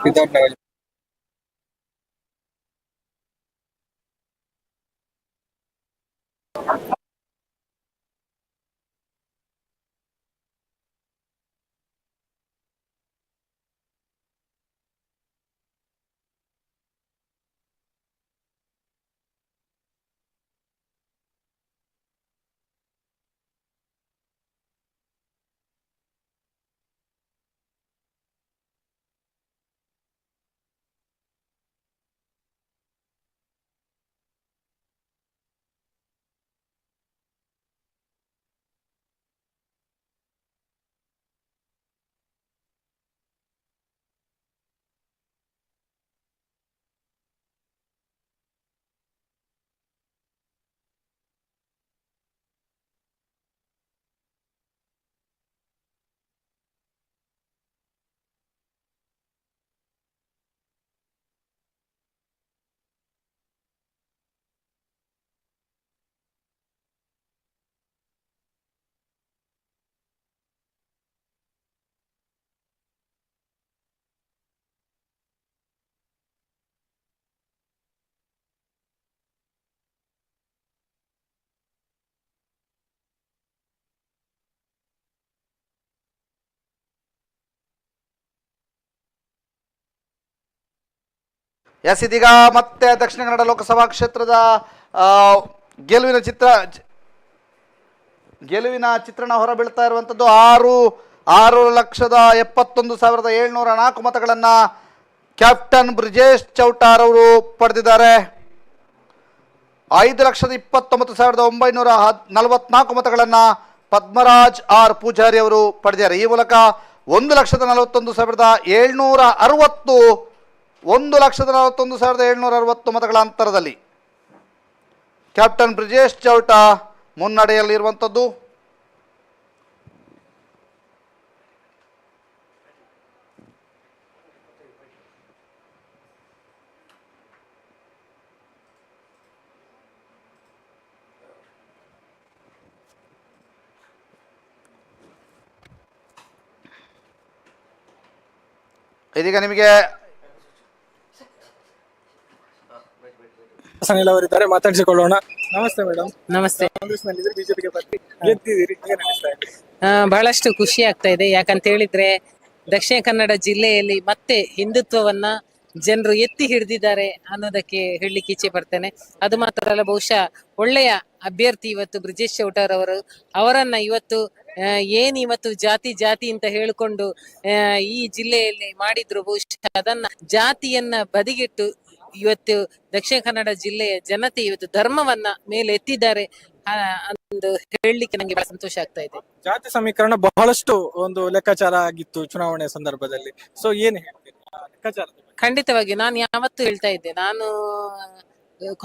ಸಿದ್ಧಾರ್ಥನಗರ ಎಸ್, ಇದೀಗ ಮತ್ತೆ ದಕ್ಷಿಣ ಕನ್ನಡ ಲೋಕಸಭಾ ಕ್ಷೇತ್ರದ ಗೆಲುವಿನ ಚಿತ್ರಣ ಹೊರಬೀಳ್ತಾ ಇರುವಂಥದ್ದು. 6,71,704 ಮತಗಳನ್ನು ಕ್ಯಾಪ್ಟನ್ ಬ್ರಿಜೇಶ್ ಚೌಟಾರ್ ಅವರು ಪಡೆದಿದ್ದಾರೆ. 5,29,944 ಮತಗಳನ್ನು ಪದ್ಮರಾಜ್ ಆರ್ ಪೂಜಾರಿ ಅವರು ಪಡೆದಿದ್ದಾರೆ. ಈ ಮೂಲಕ 1,41,760 ಮತಗಳ ಅಂತರದಲ್ಲಿ ಕ್ಯಾಪ್ಟನ್ ಬ್ರಿಜೇಶ್ ಚೌಟಾ ಮುನ್ನಡೆಯಲ್ಲಿರುವಂಥದ್ದು. ಇದೀಗ ನಿಮಗೆ ಅನಿಲ್ ಅವರಿದ್ದಾರೆ, ಮಾತಾಡಿಸಿಕೊಳ್ಳೋಣ. ನಮಸ್ತೆ ಮೇಡಮ್. ನಮಸ್ತೆ. ಕಾಂಗ್ರೆಸ್ನಲ್ಲಿದ್ರೆ ಬಿಜೆಪಿಗೆ ಬರ್ತಿ ಗೆದ್ದಿದ್ದೀರಿ, ಏನ್ ಅನಿಸ್ತಾ ಇದೆ? ಬಹಳಷ್ಟು ಖುಷಿ ಆಗ್ತಾ ಇದೆ. ಯಾಕಂತ ಹೇಳಿದ್ರೆ ದಕ್ಷಿಣ ಕನ್ನಡ ಜಿಲ್ಲೆಯಲ್ಲಿ ಮತ್ತೆ ಹಿಂದುತ್ವವನ್ನ ಜನರು ಎತ್ತಿ ಹಿಡಿದಿದ್ದಾರೆ ಅನ್ನೋದಕ್ಕೆ ಹೇಳಲಿಕ್ಕೆ ಇಚ್ಛೆ ಪಡ್ತೇನೆ. ಅದು ಮಾತ್ರ ಅಲ್ಲ, ಬಹುಶಃ ಒಳ್ಳೆಯ ಅಭ್ಯರ್ಥಿ ಇವತ್ತು ಬ್ರಿಜೇಶ್ ಚೌಟಾರ್ ಅವರು. ಅವರನ್ನ ಇವತ್ತು ಇವತ್ತು ಜಾತಿ ಅಂತ ಹೇಳಿಕೊಂಡು ಈ ಜಿಲ್ಲೆಯಲ್ಲಿ ಮಾಡಿದ್ರು. ಬಹುಶಃ ಅದನ್ನ ಜಾತಿಯನ್ನ ಬದಿಗಿಟ್ಟು ಇವತ್ತು ದಕ್ಷಿಣ ಕನ್ನಡ ಜಿಲ್ಲೆಯ ಜನತೆ ಇವತ್ತು ಧರ್ಮವನ್ನ ಮೇಲೆ ಎತ್ತಿದ್ದಾರೆ ಅಂದು ಹೇಳಲಿಕ್ಕೆ ನಂಗೆ ಬಹಳ ಸಂತೋಷ ಆಗ್ತಾ ಇದೆ. ಜಾತಿ ಸಮೀಕರಣ ಬಹಳಷ್ಟು ಒಂದು ಲೆಕ್ಕಾಚಾರ ಆಗಿತ್ತು ಚುನಾವಣೆ ಸಂದರ್ಭದಲ್ಲಿ. ಸೊ ಏನ್ ಹೇಳ್ತೀರಿ ಲೆಕ್ಕಾಚಾರ? ಖಂಡಿತವಾಗಿ ನಾನು ಯಾವತ್ತೂ ಹೇಳ್ತಾ ಇದ್ದೆ, ನಾನು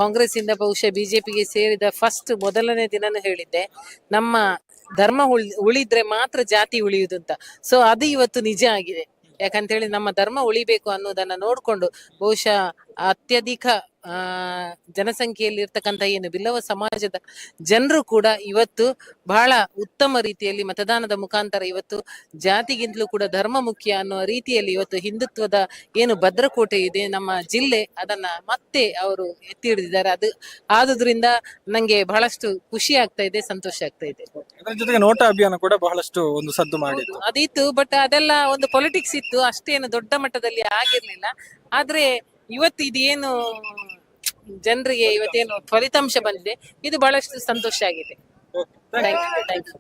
ಕಾಂಗ್ರೆಸ್ ಇಂದ ಬಹುಶಃ ಬಿಜೆಪಿಗೆ ಸೇರಿದ ಮೊದಲನೇ ದಿನನೂ ಹೇಳಿದ್ದೆ, ನಮ್ಮ ಧರ್ಮ ಉಳಿದ್ರೆ ಮಾತ್ರ ಜಾತಿ ಉಳಿಯುವುದು ಅಂತ. ಸೊ ಅದು ಇವತ್ತು ನಿಜ ಆಗಿದೆ. ಯಾಕಂತ ಹೇಳಿ ನಮ್ಮ ಧರ್ಮ ಉಳಿಬೇಕು ಅನ್ನೋದನ್ನ ನೋಡ್ಕೊಂಡು ಬಹುಶಃ ಅತ್ಯಧಿಕ ಜನಸಂಖ್ಯೆಯಲ್ಲಿ ಇರ್ತಕ್ಕಂಥ ಏನು ಬಿಲ್ಲವ ಸಮಾಜದ ಜನರು ಕೂಡ ಇವತ್ತು ಬಹಳ ಉತ್ತಮ ರೀತಿಯಲ್ಲಿ ಮತದಾನದ ಮುಖಾಂತರ ಇವತ್ತು ಜಾತಿಗಿಂತಲೂ ಕೂಡ ಧರ್ಮ ಮುಖ್ಯ ಅನ್ನೋ ರೀತಿಯಲ್ಲಿ ಇವತ್ತು ಹಿಂದುತ್ವದ ಏನು ಭದ್ರಕೋಟೆ ಇದೆ ನಮ್ಮ ಜಿಲ್ಲೆ, ಅದನ್ನ ಮತ್ತೆ ಅವರು ಎತ್ತಿ ಹಿಡಿದಿದ್ದಾರೆ. ಆದುದರಿಂದ ನಂಗೆ ಬಹಳಷ್ಟು ಖುಷಿ ಆಗ್ತಾ ಇದೆ, ಸಂತೋಷ ಆಗ್ತಾ ಇದೆ. ಅದರ ಜೊತೆಗೆ ನೋಟಾ ಅಭಿಯಾನ ಕೂಡ ಬಹಳಷ್ಟು ಒಂದು ಸದ್ದು ಮಾಡಿತ್ತು. ಅದಿತ್ತು, ಬಟ್ ಅದೆಲ್ಲ ಒಂದು ಪೊಲಿಟಿಕ್ಸ್ ಇತ್ತು, ಅಷ್ಟೇನು ದೊಡ್ಡ ಮಟ್ಟದಲ್ಲಿ ಆಗಿರ್ಲಿಲ್ಲ. ಆದ್ರೆ ಇವತ್ತು ಇದೇನು ಜನರಿಗೆ ಇವತ್ತೇನು ಫಲಿತಾಂಶ ಬಂದಿದೆ, ಇದು ಬಹಳಷ್ಟು ಸಂತೋಷ ಆಗಿದೆ. Thank you.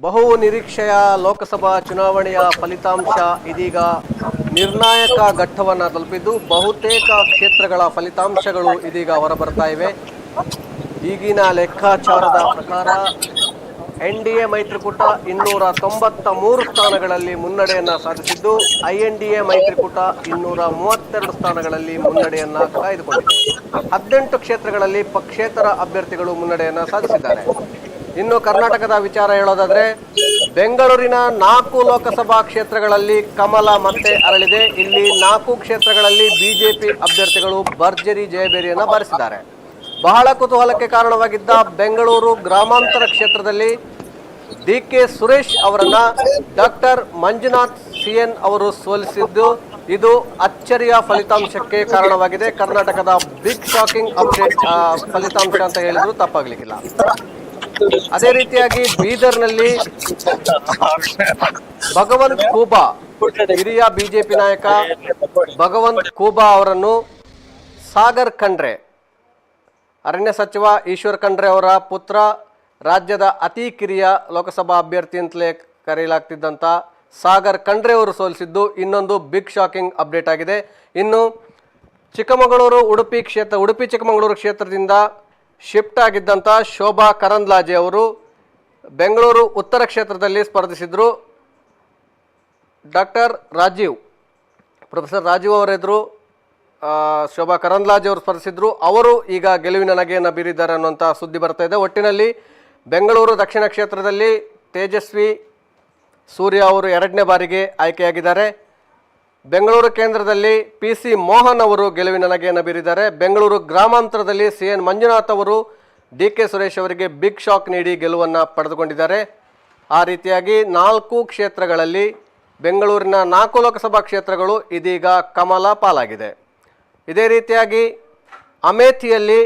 ಬಹು ನಿರೀಕ್ಷೆಯ ಲೋಕಸಭಾ ಚುನಾವಣೆಯ ಫಲಿತಾಂಶ ಇದೀಗ ನಿರ್ಣಾಯಕ ಘಟ್ಟವನ್ನು ತಲುಪಿದ್ದು ಬಹುತೇಕ ಕ್ಷೇತ್ರಗಳ ಫಲಿತಾಂಶಗಳು ಇದೀಗ ಹೊರಬರ್ತಾ ಇವೆ. ಈಗಿನ ಲೆಕ್ಕಾಚಾರದ ಪ್ರಕಾರ NDA ಮೈತ್ರಿಕೂಟ 293 ಸ್ಥಾನಗಳಲ್ಲಿ ಮುನ್ನಡೆಯನ್ನು ಸಾಧಿಸಿದ್ದು, INDA ಮೈತ್ರಿಕೂಟ 232 ಸ್ಥಾನಗಳಲ್ಲಿ ಮುನ್ನಡೆಯನ್ನು ಕಾಯ್ದುಕೊಂಡಿದೆ. 18 ಕ್ಷೇತ್ರಗಳಲ್ಲಿ ಪಕ್ಷೇತರ ಅಭ್ಯರ್ಥಿಗಳು ಮುನ್ನಡೆಯನ್ನು ಸಾಧಿಸಿದ್ದಾರೆ. ಇನ್ನು ಕರ್ನಾಟಕದ ವಿಚಾರ ಹೇಳೋದಾದ್ರೆ, ಬೆಂಗಳೂರಿನ 4 ಲೋಕಸಭಾ ಕ್ಷೇತ್ರಗಳಲ್ಲಿ ಕಮಲ ಮತ್ತೆ ಅರಳಿದೆ. ಇಲ್ಲಿ 4 ಕ್ಷೇತ್ರಗಳಲ್ಲಿ ಬಿಜೆಪಿ ಅಭ್ಯರ್ಥಿಗಳು ಭರ್ಜರಿ ಜಯಬೇರಿಯನ್ನು ಬಾರಿಸಿದ್ದಾರೆ. ಬಹಳ ಕುತೂಹಲಕ್ಕೆ ಕಾರಣವಾಗಿದ್ದ ಬೆಂಗಳೂರು ಗ್ರಾಮಾಂತರ ಕ್ಷೇತ್ರದಲ್ಲಿ DK ಸುರೇಶ್ ಅವರನ್ನ ಡಾಕ್ಟರ್ ಮಂಜುನಾಥ್ CN ಅವರು ಸೋಲಿಸಿದ್ದು, ಇದು ಅಚ್ಚರಿಯ ಫಲಿತಾಂಶಕ್ಕೆ ಕಾರಣವಾಗಿದೆ. ಕರ್ನಾಟಕದ ಬಿಗ್ ಶಾಕಿಂಗ್ ಅಪ್ಡೇಟ್ ಫಲಿತಾಂಶ ಅಂತ ಹೇಳಿದ್ರು ತಪ್ಪಾಗ್ಲಿಕ್ಕಿಲ್ಲ. ಅದೇ ರೀತಿಯಾಗಿ ಬೀದರ್ನಲ್ಲಿ ಭಗವಂತ್ ಖೂಬಾ, ಹಿರಿಯ ಬಿಜೆಪಿ ನಾಯಕ ಭಗವಂತ್ ಖೂಬಾ ಅವರನ್ನು ಸಾಗರ್ ಖಂಡ್ರೆ, ಅರಣ್ಯ ಸಚಿವ ಈಶ್ವರ್ ಖಂಡ್ರೆ ಅವರ ಪುತ್ರ, ರಾಜ್ಯದ ಅತಿ ಕಿರಿಯ ಲೋಕಸಭಾ ಅಭ್ಯರ್ಥಿ ಅಂತಲೇ ಕರೆಯಲಾಗ್ತಿದ್ದಂಥ ಸಾಗರ್ ಖಂಡ್ರೆ ಅವರು ಸೋಲಿಸಿದ್ದು ಇನ್ನೊಂದು ಬಿಗ್ ಶಾಕಿಂಗ್ ಅಪ್ಡೇಟ್ ಆಗಿದೆ. ಇನ್ನು ಚಿಕ್ಕಮಗಳೂರು ಉಡುಪಿ ಚಿಕ್ಕಮಗಳೂರು ಕ್ಷೇತ್ರದಿಂದ ಶಿಫ್ಟ್ ಆಗಿದ್ದಂಥ ಶೋಭಾ ಕರಂದ್ಲಾಜೆ ಅವರು ಬೆಂಗಳೂರು ಉತ್ತರ ಕ್ಷೇತ್ರದಲ್ಲಿ ಸ್ಪರ್ಧಿಸಿದ್ರು. ಪ್ರೊಫೆಸರ್ ರಾಜೀವ್ ಅವರೆದುರು ಶೋಭಾ ಕರಂದ್ಲಾಜೆ ಅವರು ಸ್ಪರ್ಧಿಸಿದ್ರು. ಅವರು ಈಗ ಗೆಲುವಿನ ನಗೆಯನ್ನು ಬೀರಿದ್ದಾರೆ ಅನ್ನುವಂಥ ಸುದ್ದಿ ಬರ್ತಾ ಇದೆ. ಒಟ್ಟಿನಲ್ಲಿ ಬೆಂಗಳೂರು ದಕ್ಷಿಣ ಕ್ಷೇತ್ರದಲ್ಲಿ ತೇಜಸ್ವಿ ಸೂರ್ಯ ಅವರು 2ನೇ ಬಾರಿಗೆ ಆಯ್ಕೆಯಾಗಿದ್ದಾರೆ. ಬೆಂಗಳೂರು ಕೇಂದ್ರದಲ್ಲಿ PC ಮೋಹನ್ ಅವರು ಗೆಲುವಿನ ನಗೆಯನ್ನು ಬೀರಿದ್ದಾರೆ. ಬೆಂಗಳೂರು ಗ್ರಾಮಾಂತರದಲ್ಲಿ CN ಮಂಜುನಾಥ್ ಅವರು DK ಸುರೇಶ್ ಅವರಿಗೆ ಬಿಗ್ ಶಾಕ್ ನೀಡಿ ಗೆಲುವನ್ನು ಪಡೆದುಕೊಂಡಿದ್ದಾರೆ. ಆ ರೀತಿಯಾಗಿ 4 ಕ್ಷೇತ್ರಗಳಲ್ಲಿ ಬೆಂಗಳೂರಿನ 4 ಲೋಕಸಭಾ ಕ್ಷೇತ್ರಗಳು ಇದೀಗ ಕಮಲ ಪಾಲಾಗಿದೆ. ಇದೇ ರೀತಿಯಾಗಿ ಅಮೇಥಿಯಲ್ಲಿ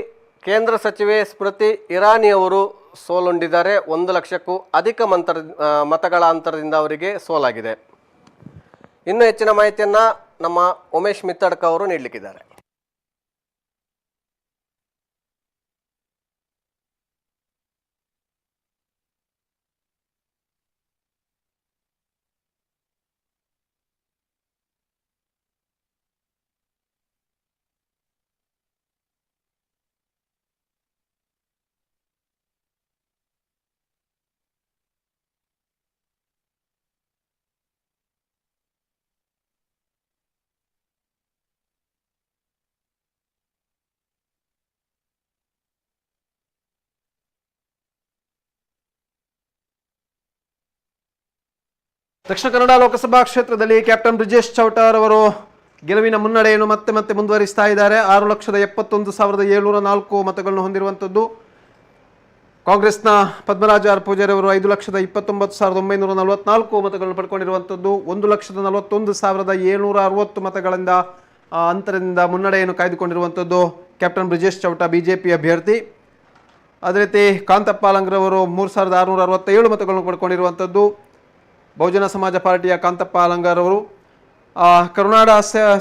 ಕೇಂದ್ರ ಸಚಿವೆ ಸ್ಮೃತಿ ಇರಾನಿ ಅವರು ಸೋಲುಂಡಿದ್ದಾರೆ. 1 ಲಕ್ಷಕ್ಕೂ ಅಧಿಕ ಮತಗಳ ಅಂತರದಿಂದ ಅವರಿಗೆ ಸೋಲಾಗಿದೆ. ಇನ್ನೂ ಹೆಚ್ಚಿನ ಮಾಹಿತಿಯನ್ನು ನಮ್ಮ ಉಮೇಶ್ ಮಿತ್ತಡ್ಕ ಅವರು ನೀಡಲಿಕ್ಕಿದ್ದಾರೆ. ದಕ್ಷಿಣ ಕನ್ನಡ ಲೋಕಸಭಾ ಕ್ಷೇತ್ರದಲ್ಲಿ ಕ್ಯಾಪ್ಟನ್ ಬ್ರಿಜೇಶ್ ಚೌಟಾರ್ ಅವರು ಗೆಲುವಿನ ಮುನ್ನಡೆಯನ್ನು ಮತ್ತೆ ಮುಂದುವರಿಸ್ತಾ ಇದ್ದಾರೆ. 6,71,704 ಮತಗಳನ್ನು ಹೊಂದಿರುವಂಥದ್ದು. ಕಾಂಗ್ರೆಸ್ನ ಪದ್ಮರಾಜ ಆರ್ ಪೂಜಾರಿ ಅವರು 5,29,944 ಮತಗಳನ್ನು ಪಡ್ಕೊಂಡಿರುವಂಥದ್ದು. 1,41,760 ಮತಗಳಿಂದ ಅಂತರದಿಂದ ಮುನ್ನಡೆಯನ್ನು ಕಾಯ್ದುಕೊಂಡಿರುವಂಥದ್ದು ಕ್ಯಾಪ್ಟನ್ ಬ್ರಿಜೇಶ್ ಚೌಟ ಬಿಜೆಪಿ ಅಭ್ಯರ್ಥಿ. ಅದೇ ರೀತಿ ಕಾಂತಪ್ಪ ಅಲಂಗ್ರವರು 3,667 ಮತಗಳನ್ನು ಪಡ್ಕೊಂಡಿರುವಂಥದ್ದು. ಬಹುಜನ ಸಮಾಜ ಪಾರ್ಟಿಯ ಕಾಂತಪ್ಪ ಅಲಂಗಾರ್ ಅವರು, ಕರುನಾಡ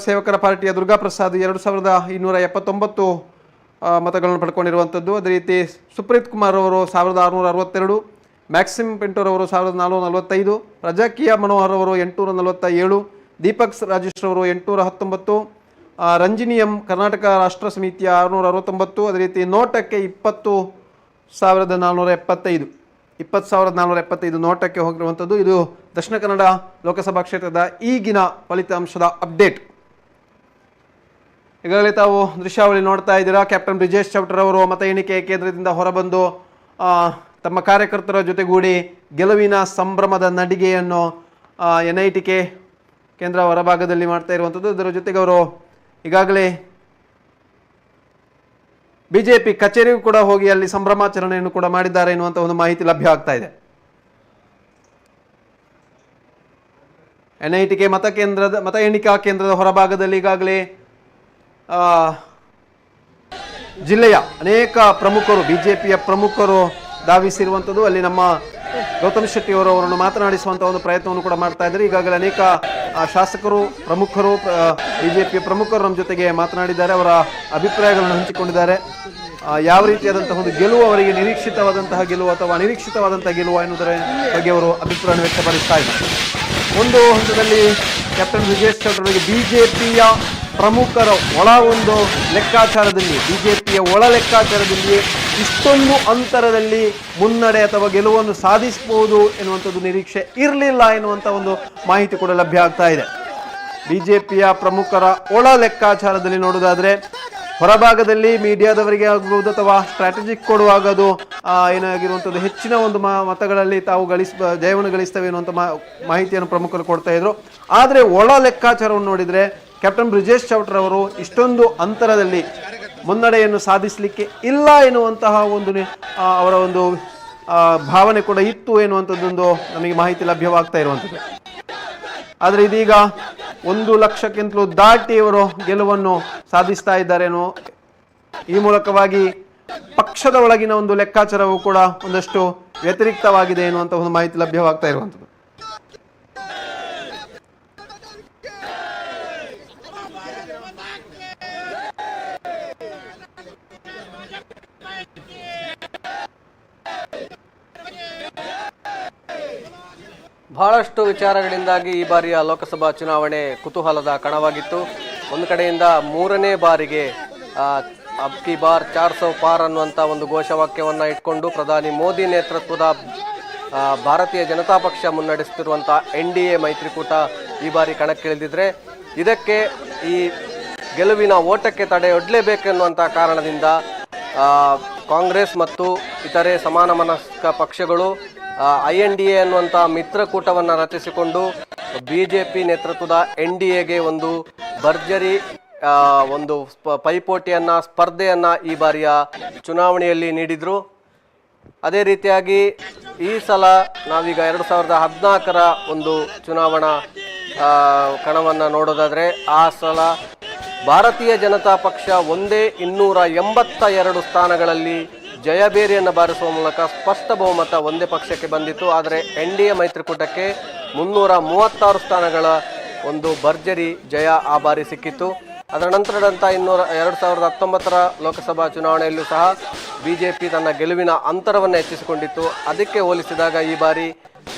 ಸೇವಕರ ಪಾರ್ಟಿಯ ದುರ್ಗಾ ಪ್ರಸಾದ್ 2,279 ಮತಗಳನ್ನು ಪಡ್ಕೊಂಡಿರುವಂಥದ್ದು. ಅದೇ ರೀತಿ ಸುಪ್ರೀತ್ ಕುಮಾರ್ ಅವರು 1,662, ಮ್ಯಾಕ್ಸಿಮ್ ಪಿಂಟೋರ್ ಅವರು 1,445, ಪ್ರಜಾಕೀಯ ಮನೋಹರ್ ಅವರು 847, ದೀಪಕ್ ರಾಜೇಶ್ ಅವರು 819, ರಂಜಿನಿ ಎಂ ಕರ್ನಾಟಕ ರಾಷ್ಟ್ರ ಸಮಿತಿಯ 669, ಅದೇ ರೀತಿ ನೋಟಕ್ಕೆ 20,475 20,475 ನೋಟಕ್ಕೆ ಹೋಗಿರುವಂಥದ್ದು. ಇದು ದಕ್ಷಿಣ ಕನ್ನಡ ಲೋಕಸಭಾ ಕ್ಷೇತ್ರದ ಈಗಿನ ಫಲಿತಾಂಶದ ಅಪ್ಡೇಟ್. ಈಗಾಗಲೇ ತಾವು ದೃಶ್ಯಾವಳಿ ನೋಡ್ತಾ ಇದ್ದೀರಾ. ಕ್ಯಾಪ್ಟನ್ ಬ್ರಿಜೇಶ್ ಚೌಟರ್ ಅವರು ಮತ ಎಣಿಕೆ ಕೇಂದ್ರದಿಂದ ಹೊರಬಂದು ತಮ್ಮ ಕಾರ್ಯಕರ್ತರ ಜೊತೆಗೂಡಿ ಗೆಲುವಿನ ಸಂಭ್ರಮದ ನಡಿಗೆಯನ್ನು NITK ಕೇಂದ್ರ ಹೊರಭಾಗದಲ್ಲಿ ಮಾಡ್ತಾ ಇರುವಂಥದ್ದು. ಇದರ ಜೊತೆಗೆ ಅವರು ಈಗಾಗಲೇ BJP ಕಚೇರಿಗೂ ಕೂಡ ಹೋಗಿ ಅಲ್ಲಿ ಸಂಭ್ರಮಾಚರಣೆಯನ್ನು ಕೂಡ ಮಾಡಿದ್ದಾರೆ ಎನ್ನುವಂಥ ಒಂದು ಮಾಹಿತಿ ಲಭ್ಯ ಆಗ್ತಾ ಇದೆ. NITK ಮತ ಎಣಿಕಾ ಕೇಂದ್ರದ ಹೊರಭಾಗದಲ್ಲಿ ಈಗಾಗಲೇ ಜಿಲ್ಲೆಯ ಅನೇಕ ಪ್ರಮುಖರು, BJPಯ ಪ್ರಮುಖರು ಧಾವಿಸಿರುವಂಥದ್ದು. ಅಲ್ಲಿ ನಮ್ಮ ಗೌತಮ್ ಶೆಟ್ಟಿ ಅವರನ್ನು ಮಾತನಾಡಿಸುವಂಥ ಒಂದು ಪ್ರಯತ್ನವನ್ನು ಕೂಡ ಮಾಡ್ತಾ ಇದ್ದಾರೆ. ಈಗಾಗಲೇ ಅನೇಕ ಶಾಸಕರು, ಪ್ರಮುಖರು, BJPಯ ಪ್ರಮುಖರು ನಮ್ಮ ಜೊತೆಗೆ ಮಾತನಾಡಿದ್ದಾರೆ. ಅವರ ಅಭಿಪ್ರಾಯಗಳನ್ನು ಹಂಚಿಕೊಂಡಿದ್ದಾರೆ. ಯಾವ ರೀತಿಯಾದಂತಹ ಒಂದು ಗೆಲುವು ಅವರಿಗೆ ನಿರೀಕ್ಷಿತವಾದಂತಹ ಗೆಲುವು ಅಥವಾ ಅನಿರೀಕ್ಷಿತವಾದಂತಹ ಗೆಲುವು ಎನ್ನುವುದರ ಬಗ್ಗೆ ಅವರು ಅಭಿಪ್ರಾಯ ವ್ಯಕ್ತಪಡಿಸ್ತಾ ಇದ್ದಾರೆ. ಒಂದು ಹಂತದಲ್ಲಿ ಕ್ಯಾಪ್ಟನ್ ಬ್ರಿಜೇಶ್ ಚೌಟರ್ ಅವರಿಗೆ BJPಯ ಪ್ರಮುಖರ ಒಳ ಒಂದು ಲೆಕ್ಕಾಚಾರದಲ್ಲಿ, BJPಯ ಒಳ ಲೆಕ್ಕಾಚಾರದಲ್ಲಿ ಇಷ್ಟೊಂದು ಅಂತರದಲ್ಲಿ ಮುನ್ನಡೆ ಅಥವಾ ಗೆಲುವನ್ನು ಸಾಧಿಸಬಹುದು ಎನ್ನುವಂಥದ್ದು ನಿರೀಕ್ಷೆ ಇರಲಿಲ್ಲ ಎನ್ನುವಂಥ ಒಂದು ಮಾಹಿತಿ ಕೂಡ ಲಭ್ಯ ಆಗ್ತಾ ಇದೆ. BJPಯ ಪ್ರಮುಖರ ಒಳ ಲೆಕ್ಕಾಚಾರದಲ್ಲಿ ನೋಡೋದಾದ್ರೆ ಹೊರಭಾಗದಲ್ಲಿ ಮೀಡಿಯಾದವರಿಗೆ ಆಗಬಹುದು ಅಥವಾ ಸ್ಟ್ರಾಟಜಿಕ್ ಕೊಡುವಾಗ ಅದು ಏನಾಗಿರುವಂಥದ್ದು ಹೆಚ್ಚಿನ ಒಂದು ಮತಗಳಲ್ಲಿ ತಾವು ಜಯವನ್ನು ಗಳಿಸ್ತವೆ ಎನ್ನುವಂಥ ಮಾಹಿತಿಯನ್ನು ಪ್ರಮುಖರು ಕೊಡ್ತಾ ಇದ್ರು. ಆದರೆ ಒಳ ಲೆಕ್ಕಾಚಾರವನ್ನು ನೋಡಿದರೆ ಕ್ಯಾಪ್ಟನ್ ಬ್ರಿಜೇಶ್ ಚೌಟರ್ ಅವರು ಇಷ್ಟೊಂದು ಅಂತರದಲ್ಲಿ ಮುನ್ನಡೆಯನ್ನು ಸಾಧಿಸಲಿಕ್ಕೆ ಇಲ್ಲ ಎನ್ನುವಂತಹ ಒಂದು ಅವರ ಒಂದು ಭಾವನೆ ಕೂಡ ಇತ್ತು ಎನ್ನುವಂಥದ್ದೊಂದು ನಮಗೆ ಮಾಹಿತಿ ಲಭ್ಯವಾಗ್ತಾ ಇರುವಂಥದ್ದು. ಆದರೆ ಇದೀಗ 1 ಲಕ್ಷಕ್ಕಿಂತಲೂ ದಾಟಿ ಅವರು ಗೆಲುವನ್ನು ಸಾಧಿಸ್ತಾ ಇದ್ದಾರೇನೋ. ಈ ಮೂಲಕವಾಗಿ ಪಕ್ಷದ ಒಳಗಿನ ಒಂದು ಲೆಕ್ಕಾಚಾರವೂ ಕೂಡ ಒಂದಷ್ಟು ವ್ಯತಿರಿಕ್ತವಾಗಿದೆ ಎನ್ನುವಂಥ ಒಂದು ಮಾಹಿತಿ ಲಭ್ಯವಾಗ್ತಾ ಇರುವಂಥದ್ದು. ಬಹಳಷ್ಟು ವಿಚಾರಗಳಿಂದಾಗಿ ಈ ಬಾರಿಯ ಲೋಕಸಭಾ ಚುನಾವಣೆ ಕುತೂಹಲದ ಕಣವಾಗಿತ್ತು. ಒಂದು ಕಡೆಯಿಂದ 3ನೇ ಬಾರಿಗೆ ಅಬ್ ಕಿ ಬಾರ್ 400 ಪಾರ್ ಅನ್ನುವಂಥ ಒಂದು ಘೋಷವಾಕ್ಯವನ್ನು ಇಟ್ಕೊಂಡು ಪ್ರಧಾನಿ ಮೋದಿ ನೇತೃತ್ವದ ಭಾರತೀಯ ಜನತಾ ಪಕ್ಷ ಮುನ್ನಡೆಸುತ್ತಿರುವಂಥ NDA ಮೈತ್ರಿಕೂಟ ಈ ಬಾರಿ ಕಣಕ್ಕಿಳಿದಿದ್ರೆ ಇದಕ್ಕೆ ಈ ಗೆಲುವಿನ ಓಟಕ್ಕೆ ತಡೆಯೊಡ್ಲೇಬೇಕೆನ್ನುವಂಥ ಕಾರಣದಿಂದ ಕಾಂಗ್ರೆಸ್ ಮತ್ತು ಇತರೆ ಸಮಾನ ಮನಸ್ಕ ಪಕ್ಷಗಳು INDA ಅನ್ನುವಂಥ ಮಿತ್ರಕೂಟವನ್ನು ರಚಿಸಿಕೊಂಡು BJP ನೇತೃತ್ವದ NDAಗೆ ಒಂದು ಭರ್ಜರಿ ಒಂದು ಪೈಪೋಟಿಯನ್ನು, ಸ್ಪರ್ಧೆಯನ್ನು ಈ ಬಾರಿಯ ಚುನಾವಣೆಯಲ್ಲಿ ನೀಡಿದರು. ಅದೇ ರೀತಿಯಾಗಿ ಈ ಸಲ ನಾವೀಗ 2014ರ ಒಂದು ಚುನಾವಣಾ ಕಣವನ್ನು ನೋಡೋದಾದರೆ ಆ ಸಲ ಭಾರತೀಯ ಜನತಾ ಪಕ್ಷ ಒಂದೇ 282 ಸ್ಥಾನಗಳಲ್ಲಿ ಜಯಬೇರಿಯನ್ನು ಬಾರಿಸುವ ಮೂಲಕ ಸ್ಪಷ್ಟ ಬಹುಮತ ಒಂದೇ ಪಕ್ಷಕ್ಕೆ ಬಂದಿತ್ತು. ಆದರೆ NDA ಮೈತ್ರಿಕೂಟಕ್ಕೆ 336 ಸ್ಥಾನಗಳ ಒಂದು ಭರ್ಜರಿ ಜಯ ಆ ಬಾರಿ ಸಿಕ್ಕಿತ್ತು. ಅದರ ನಂತರದಂಥ 2019ರ ಲೋಕಸಭಾ ಚುನಾವಣೆಯಲ್ಲೂ ಸಹ BJP ತನ್ನ ಗೆಲುವಿನ ಅಂತರವನ್ನು ಹೆಚ್ಚಿಸಿಕೊಂಡಿತ್ತು. ಅದಕ್ಕೆ ಹೋಲಿಸಿದಾಗ ಈ ಬಾರಿ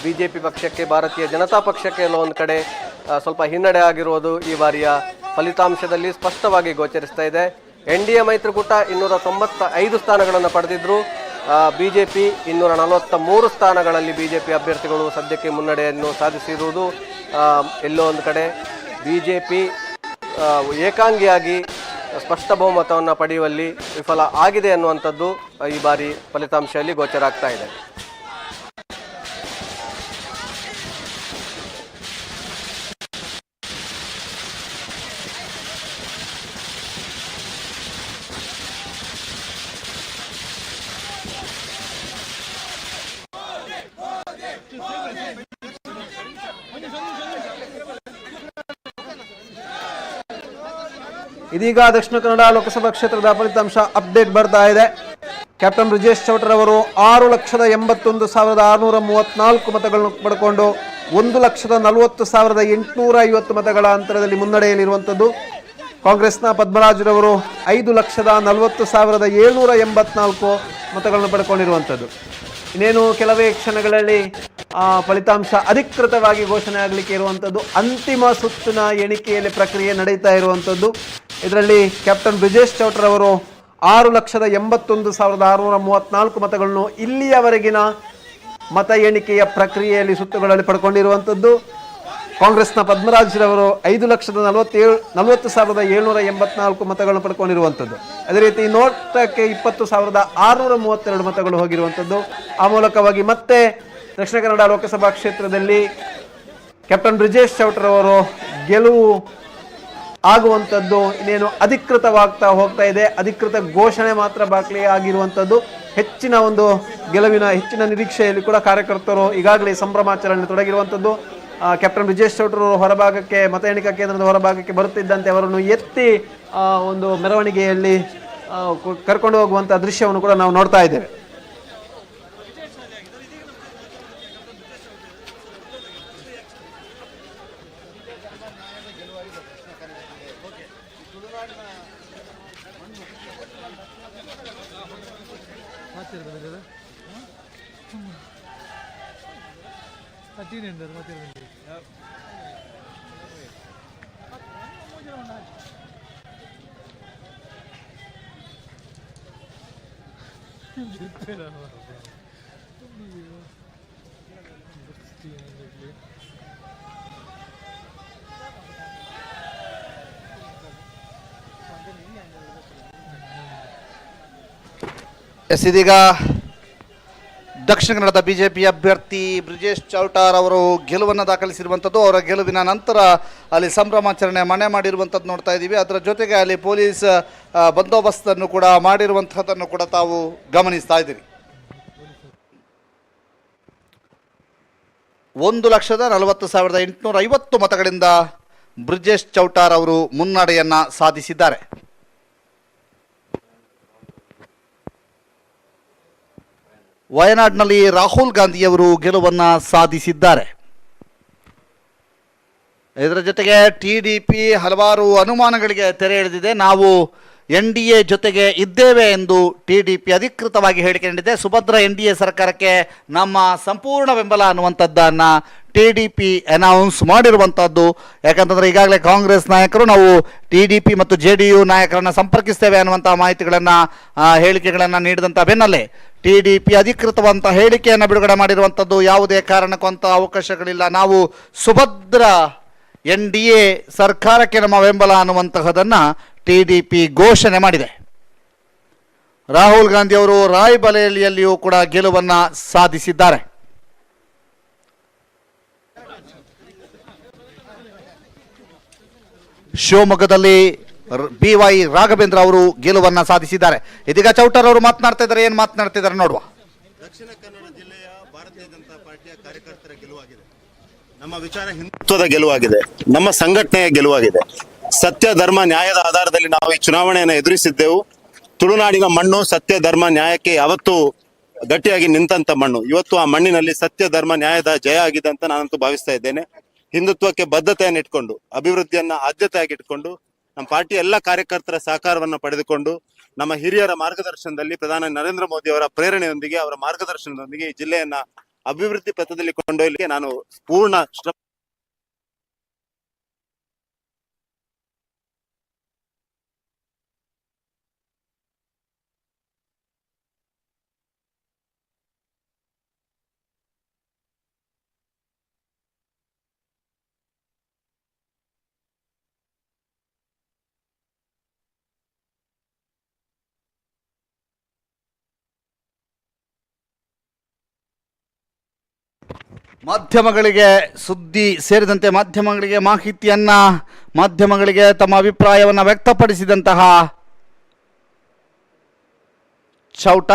BJP ಪಕ್ಷಕ್ಕೆ, ಭಾರತೀಯ ಜನತಾ ಪಕ್ಷಕ್ಕೆ ಒಂದು ಕಡೆ ಸ್ವಲ್ಪ ಹಿನ್ನಡೆ ಆಗಿರುವುದು ಈ ಬಾರಿಯ ಫಲಿತಾಂಶದಲ್ಲಿ ಸ್ಪಷ್ಟವಾಗಿ ಗೋಚರಿಸ್ತಾ ಇದೆ. NDA ಮೈತ್ರಿಕೂಟ 295 ಸ್ಥಾನಗಳನ್ನು ಪಡೆದಿದ್ರು. BJP 243 ಸ್ಥಾನಗಳಲ್ಲಿ BJP ಅಭ್ಯರ್ಥಿಗಳು ಸದ್ಯಕ್ಕೆ ಮುನ್ನಡೆಯನ್ನು ಸಾಧಿಸಿರುವುದು ಎಲ್ಲೋ ಒಂದು ಕಡೆ BJP ಏಕಾಂಗಿಯಾಗಿ ಸ್ಪಷ್ಟ ಬಹುಮತವನ್ನು ಪಡೆಯುವಲ್ಲಿ ವಿಫಲ ಆಗಿದೆ ಅನ್ನುವಂಥದ್ದು ಈ ಬಾರಿ ಫಲಿತಾಂಶದಲ್ಲಿ ಗೋಚರ ಆಗ್ತಾ ಇದೆ. ಇದೀಗ ದಕ್ಷಿಣ ಕನ್ನಡ ಲೋಕಸಭಾ ಕ್ಷೇತ್ರದ ಫಲಿತಾಂಶ ಅಪ್ಡೇಟ್ ಬರ್ತಾ ಇದೆ. ಕ್ಯಾಪ್ಟನ್ ಬ್ರಿಜೇಶ್ ಚೌಟರ್ ಅವರು 6,81,634 ಮತಗಳನ್ನು ಪಡ್ಕೊಂಡು 1,40,850 ಮತಗಳ ಅಂತರದಲ್ಲಿ ಮುನ್ನಡೆಯಲ್ಲಿರುವಂಥದ್ದು. ಕಾಂಗ್ರೆಸ್ನ ಪದ್ಮರಾಜರವರು 5,40,784 ಮತಗಳನ್ನು ಪಡ್ಕೊಂಡಿರುವಂಥದ್ದು. ಇನ್ನೇನು ಕೆಲವೇ ಕ್ಷಣಗಳಲ್ಲಿ ಫಲಿತಾಂಶ ಅಧಿಕೃತವಾಗಿ ಘೋಷಣೆ ಆಗಲಿಕ್ಕೆ ಇರುವಂಥದ್ದು. ಅಂತಿಮ ಸುತ್ತಿನ ಎಣಿಕೆಯಲ್ಲಿ ಪ್ರಕ್ರಿಯೆ ನಡೀತಾ ಇರುವಂಥದ್ದು. ಇದರಲ್ಲಿ ಕ್ಯಾಪ್ಟನ್ ಬ್ರಿಜೇಶ್ ಚೌಟರ್ ಅವರು 6,81,634 ಮತಗಳನ್ನು ಇಲ್ಲಿಯವರೆಗಿನ ಮತ ಎಣಿಕೆಯ ಪ್ರಕ್ರಿಯೆಯಲ್ಲಿ ಸುತ್ತುಗಳಲ್ಲಿ ಪಡ್ಕೊಂಡಿರುವಂಥದ್ದು. ಕಾಂಗ್ರೆಸ್ನ ಪದ್ಮರಾಜ್ ರವರು 5,40,784 ಮತಗಳನ್ನು ಪಡ್ಕೊಂಡಿರುವಂಥದ್ದು. ಅದೇ ರೀತಿ ನೋಟಕ್ಕೆ 20,632 ಮತಗಳು ಹೋಗಿರುವಂಥದ್ದು. ಆ ಮೂಲಕವಾಗಿ ಮತ್ತೆ ದಕ್ಷಿಣ ಕನ್ನಡ ಲೋಕಸಭಾ ಕ್ಷೇತ್ರದಲ್ಲಿ ಕ್ಯಾಪ್ಟನ್ ಬ್ರಿಜೇಶ್ ಚೌಟರ್ ಅವರು ಗೆಲುವು ಆಗುವಂಥದ್ದು ಇನ್ನೇನು ಅಧಿಕೃತವಾಗ್ತಾ ಹೋಗ್ತಾ ಇದೆ. ಅಧಿಕೃತ ಘೋಷಣೆ ಮಾತ್ರ ಬಾಕಿ ಆಗಿರುವಂಥದ್ದು. ಹೆಚ್ಚಿನ ಒಂದು ಗೆಲುವಿನ ಹೆಚ್ಚಿನ ನಿರೀಕ್ಷೆಯಲ್ಲಿ ಕೂಡ ಕಾರ್ಯಕರ್ತರು ಈಗಾಗಲೇ ಸಂಭ್ರಮಾಚರಣೆ ತೊಡಗಿರುವಂಥದ್ದು. ಕ್ಯಾಪ್ಟನ್ ಬ್ರಿಜೇಶ್ ಚೌಟರ್ ಅವರು ಹೊರಭಾಗಕ್ಕೆ ಮತ ಎಣಿಕಾ ಕೇಂದ್ರದ ಹೊರಭಾಗಕ್ಕೆ ಬರುತ್ತಿದ್ದಂತೆ ಅವರನ್ನು ಎತ್ತಿ ಒಂದು ಮೆರವಣಿಗೆಯಲ್ಲಿ ಕರ್ಕೊಂಡು ಹೋಗುವಂಥ ದೃಶ್ಯವನ್ನು ಕೂಡ ನಾವು ನೋಡ್ತಾ ಇದ್ದೇವೆ. ಇದೀಗ ದಕ್ಷಿಣ ಕನ್ನಡದ ಬಿಜೆಪಿ ಅಭ್ಯರ್ಥಿ ಬ್ರಿಜೇಶ್ ಚೌಟಾರ್ ಅವರು ಗೆಲುವನ್ನು ದಾಖಲಿಸಿರುವಂಥದ್ದು. ಅವರ ಗೆಲುವಿನ ನಂತರ ಅಲ್ಲಿ ಸಂಭ್ರಮಾಚರಣೆ ಮನೆ ಮಾಡಿರುವಂಥದ್ದು ನೋಡ್ತಾ ಇದ್ದೀವಿ. ಅದರ ಜೊತೆಗೆ ಅಲ್ಲಿ ಪೊಲೀಸ್ ಬಂದೋಬಸ್ತನ್ನು ಕೂಡ ಮಾಡಿರುವಂಥದ್ದನ್ನು ಕೂಡ ತಾವು ಗಮನಿಸ್ತಾ ಇದ್ದೀರಿ. 1,40,850 ಮತಗಳಿಂದ ಬ್ರಿಜೇಶ್ ಚೌಟಾರ್ ಅವರು ಮುನ್ನಡೆಯನ್ನು ಸಾಧಿಸಿದ್ದಾರೆ. ವಯನಾಡ್ನಲ್ಲಿ ರಾಹುಲ್ ಗಾಂಧಿಯವರು ಗೆಲುವನ್ನು ಸಾಧಿಸಿದ್ದಾರೆ. ಇದರ ಜೊತೆಗೆ TDP ಹಲವಾರು ಅನುಮಾನಗಳಿಗೆ ತೆರೆ ಎಳೆದಿದೆ. ನಾವು NDA ಜೊತೆಗೆ ಇದ್ದೇವೆ ಎಂದು TDP ಅಧಿಕೃತವಾಗಿ ಹೇಳಿಕೆ ನೀಡಿದೆ. ಸುಭದ್ರ NDA ಸರ್ಕಾರಕ್ಕೆ ನಮ್ಮ ಸಂಪೂರ್ಣ ಬೆಂಬಲ ಅನ್ನುವಂಥದ್ದನ್ನು TDP ಅನೌನ್ಸ್ ಮಾಡಿರುವಂಥದ್ದು. ಯಾಕಂತಂದರೆ ಈಗಾಗಲೇ ಕಾಂಗ್ರೆಸ್ ನಾಯಕರು ನಾವು TDP ಮತ್ತು JDU ನಾಯಕರನ್ನು ಸಂಪರ್ಕಿಸ್ತೇವೆ ಅನ್ನುವಂಥ ಮಾಹಿತಿಗಳನ್ನು ಹೇಳಿಕೆಗಳನ್ನು ನೀಡಿದಂಥ ಬೆನ್ನಲ್ಲೇ TDP ಅಧಿಕೃತವಂತ ಹೇಳಿಕೆಯನ್ನು ಬಿಡುಗಡೆ ಮಾಡಿರುವಂಥದ್ದು. ಯಾವುದೇ ಕಾರಣಕ್ಕೂ ಅಂಥ ಅವಕಾಶಗಳಿಲ್ಲ, ನಾವು ಸುಭದ್ರ NDA ಸರ್ಕಾರಕ್ಕೆ ನಮ್ಮ ಬೆಂಬಲ ಅನ್ನುವಂತಹದನ್ನು TDP ಘೋಷಣೆ ಮಾಡಿದೆ. ರಾಹುಲ್ ಗಾಂಧಿ ಅವರು ರಾಯ್ಬರೇಲಿಯಲ್ಲಿಯೂ ಕೂಡ ಗೆಲುವನ್ನು ಸಾಧಿಸಿದ್ದಾರೆ. ಶಿವಮೊಗ್ಗದಲ್ಲಿ BY ರಾಘವೇಂದ್ರ ಅವರು ಗೆಲುವನ್ನು ಸಾಧಿಸಿದ್ದಾರೆ. ಇದೀಗ ಚೌಟರ್ ಅವರು ಮಾತನಾಡ್ತಾ ಇದ್ದಾರೆ. ಏನು ಮಾತನಾಡ್ತಿದ್ದಾರೆ ನೋಡುವ. ದಕ್ಷಿಣ ಕನ್ನಡ ಜಿಲ್ಲೆಯ ಭಾರತೀಯ ಜನತಾ ಪಾರ್ಟಿಯ ಕಾರ್ಯಕರ್ತರ ಗೆಲುವಾಗಿದೆ. ನಮ್ಮ ವಿಚಾರ ಹಿಂದುತ್ವದ ಗೆಲುವಾಗಿದೆ. ನಮ್ಮ ಸಂಘಟನೆಯ ಗೆಲುವಾಗಿದೆ. ಸತ್ಯ ಧರ್ಮ ನ್ಯಾಯದ ಆಧಾರದಲ್ಲಿ ನಾವು ಈ ಚುನಾವಣೆಯನ್ನು ಎದುರಿಸಿದ್ದೆವು. ತುಳುನಾಡಿನ ಮಣ್ಣು ಸತ್ಯ ಧರ್ಮ ನ್ಯಾಯಕ್ಕೆ ಯಾವತ್ತೂ ಗಟ್ಟಿಯಾಗಿ ನಿಂತಂತ ಮಣ್ಣು. ಇವತ್ತು ಆ ಮಣ್ಣಿನಲ್ಲಿ ಸತ್ಯ ಧರ್ಮ ನ್ಯಾಯದ ಜಯ ಆಗಿದೆ ಅಂತ ನಾನಂತೂ ಭಾವಿಸ್ತಾ ಇದ್ದೇನೆ. ಹಿಂದುತ್ವಕ್ಕೆ ಬದ್ಧತೆಯನ್ನು ಇಟ್ಕೊಂಡು, ಅಭಿವೃದ್ಧಿಯನ್ನ ಆದ್ಯತೆಯಾಗಿ ಇಟ್ಕೊಂಡು, ನಮ್ಮ ಪಾರ್ಟಿ ಎಲ್ಲ ಕಾರ್ಯಕರ್ತರ ಸಹಕಾರವನ್ನು ಪಡೆದುಕೊಂಡು, ನಮ್ಮ ಹಿರಿಯರ ಮಾರ್ಗದರ್ಶನದಲ್ಲಿ ಪ್ರಧಾನಿ ನರೇಂದ್ರ ಮೋದಿ ಅವರ ಪ್ರೇರಣೆಯೊಂದಿಗೆ, ಅವರ ಮಾರ್ಗದರ್ಶನದೊಂದಿಗೆ ಈ ಜಿಲ್ಲೆಯನ್ನ ಅಭಿವೃದ್ಧಿ ಪಥದಲ್ಲಿ ಕೊಂಡೊಯ್ಯಲಿಕ್ಕೆ ನಾನು ಪೂರ್ಣ ಮಾಧ್ಯಮಗಳಿಗೆ ಸುದ್ದಿ ಸೇರಿದಂತೆ ಮಾಧ್ಯಮಗಳಿಗೆ ತಮ್ಮ ಅಭಿಪ್ರಾಯವನ್ನು ವ್ಯಕ್ತಪಡಿಸಿದಂತಹ ಚೌಟ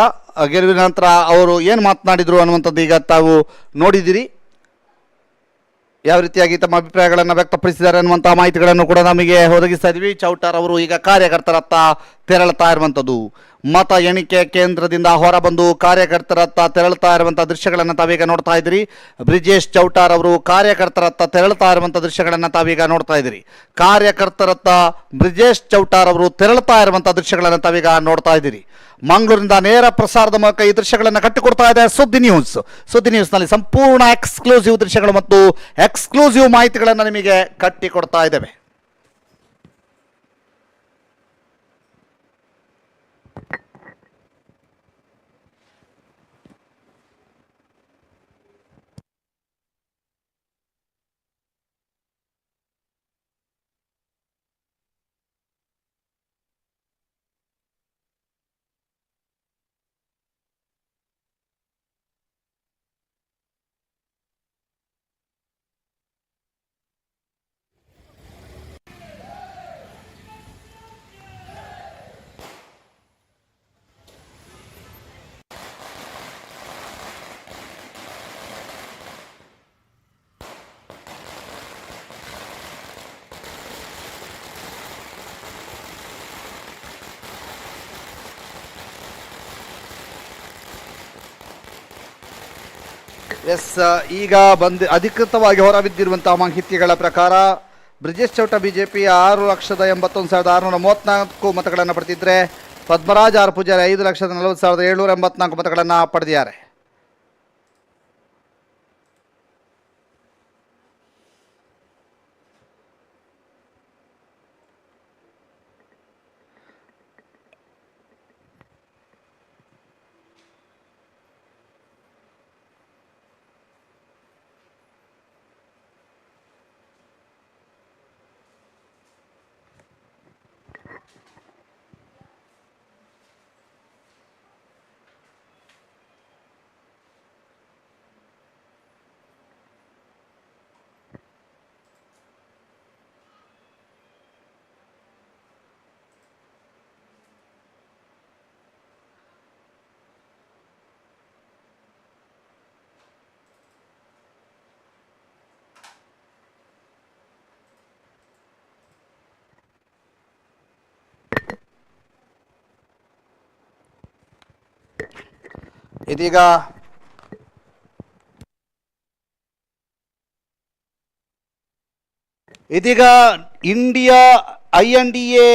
ಗೆಲುವಿನ ನಂತರ ಅವರು ಏನು ಮಾತನಾಡಿದರು ಅನ್ನುವಂಥದ್ದು ಈಗ ತಾವು ನೋಡಿದಿರಿ. ಯಾವ ರೀತಿಯಾಗಿ ತಮ್ಮ ಅಭಿಪ್ರಾಯಗಳನ್ನು ವ್ಯಕ್ತಪಡಿಸಿದ್ದಾರೆ ಅನ್ನುವಂಥ ಮಾಹಿತಿಗಳನ್ನು ಕೂಡ ನಮಗೆ ಒದಗಿಸ್ತಾ ಇದ್ದೀವಿ. ಚೌಟಾರ್ ಅವರು ಈಗ ಕಾರ್ಯಕರ್ತರತ್ತ ತೆರಳುತ್ತಾ ಇರುವಂಥದ್ದು. ಮತ ಎಣಿಕೆ ಕೇಂದ್ರದಿಂದ ಹೊರಬಂದು ಕಾರ್ಯಕರ್ತರತ್ತ ತೆರಳುತ್ತಾ ಇರುವಂಥ ದೃಶ್ಯಗಳನ್ನು ತಾವೀಗ ನೋಡ್ತಾ ಇದ್ದೀರಿ. ಬ್ರಿಜೇಶ್ ಚೌಟಾರ್ ಅವರು ಕಾರ್ಯಕರ್ತರತ್ತ ತೆರಳುತ್ತಾ ಇರುವಂಥ ದೃಶ್ಯಗಳನ್ನು ತಾವೀಗ ನೋಡ್ತಾ ಇದ್ದೀರಿ. ಕಾರ್ಯಕರ್ತರತ್ತ ಬ್ರಿಜೇಶ್ ಚೌಟಾರ್ ಅವರು ತೆರಳುತ್ತಾ ಇರುವಂಥ ದೃಶ್ಯಗಳನ್ನು ತಾವೀಗ ನೋಡ್ತಾ ಇದ್ದೀರಿ. ಮಂಗಳೂರಿನಿಂದ ನೇರ ಪ್ರಸಾರದ ಮೂಲಕ ಈ ದೃಶ್ಯಗಳನ್ನು ಕಟ್ಟಿಕೊಡ್ತಾ ಇದೆ ಸುದ್ದಿ ನ್ಯೂಸ್. ಸುದ್ದಿ ನ್ಯೂಸ್ನಲ್ಲಿ ಸಂಪೂರ್ಣ ಎಕ್ಸ್ಕ್ಲೂಸಿವ್ ದೃಶ್ಯಗಳು ಮತ್ತು ಎಕ್ಸ್ಕ್ಲೂಸಿವ್ ಮಾಹಿತಿಗಳನ್ನು ನಿಮಗೆ ಕಟ್ಟಿಕೊಡ್ತಾ ಇದ್ದೇವೆ. ಈಗ ಅಧಿಕೃತವಾಗಿ ಹೊರಬಿದ್ದಿರುವಂತಹ ಮಾಹಿತಿಗಳ ಪ್ರಕಾರ ಬ್ರಿಜೇಶ್ ಚೌಟ ಬಿಜೆಪಿ 6,81,634 ಮತಗಳನ್ನು ಪಡೆದಿದ್ದರೆ ಪದ್ಮರಾಜ್ ಆರ್ ಪೂಜಾರಿ 5,40,784 ಮತಗಳನ್ನು ಪಡೆದಿದ್ದಾರೆ. ಇದೀಗ ಇಂಡಿಯಾ INDA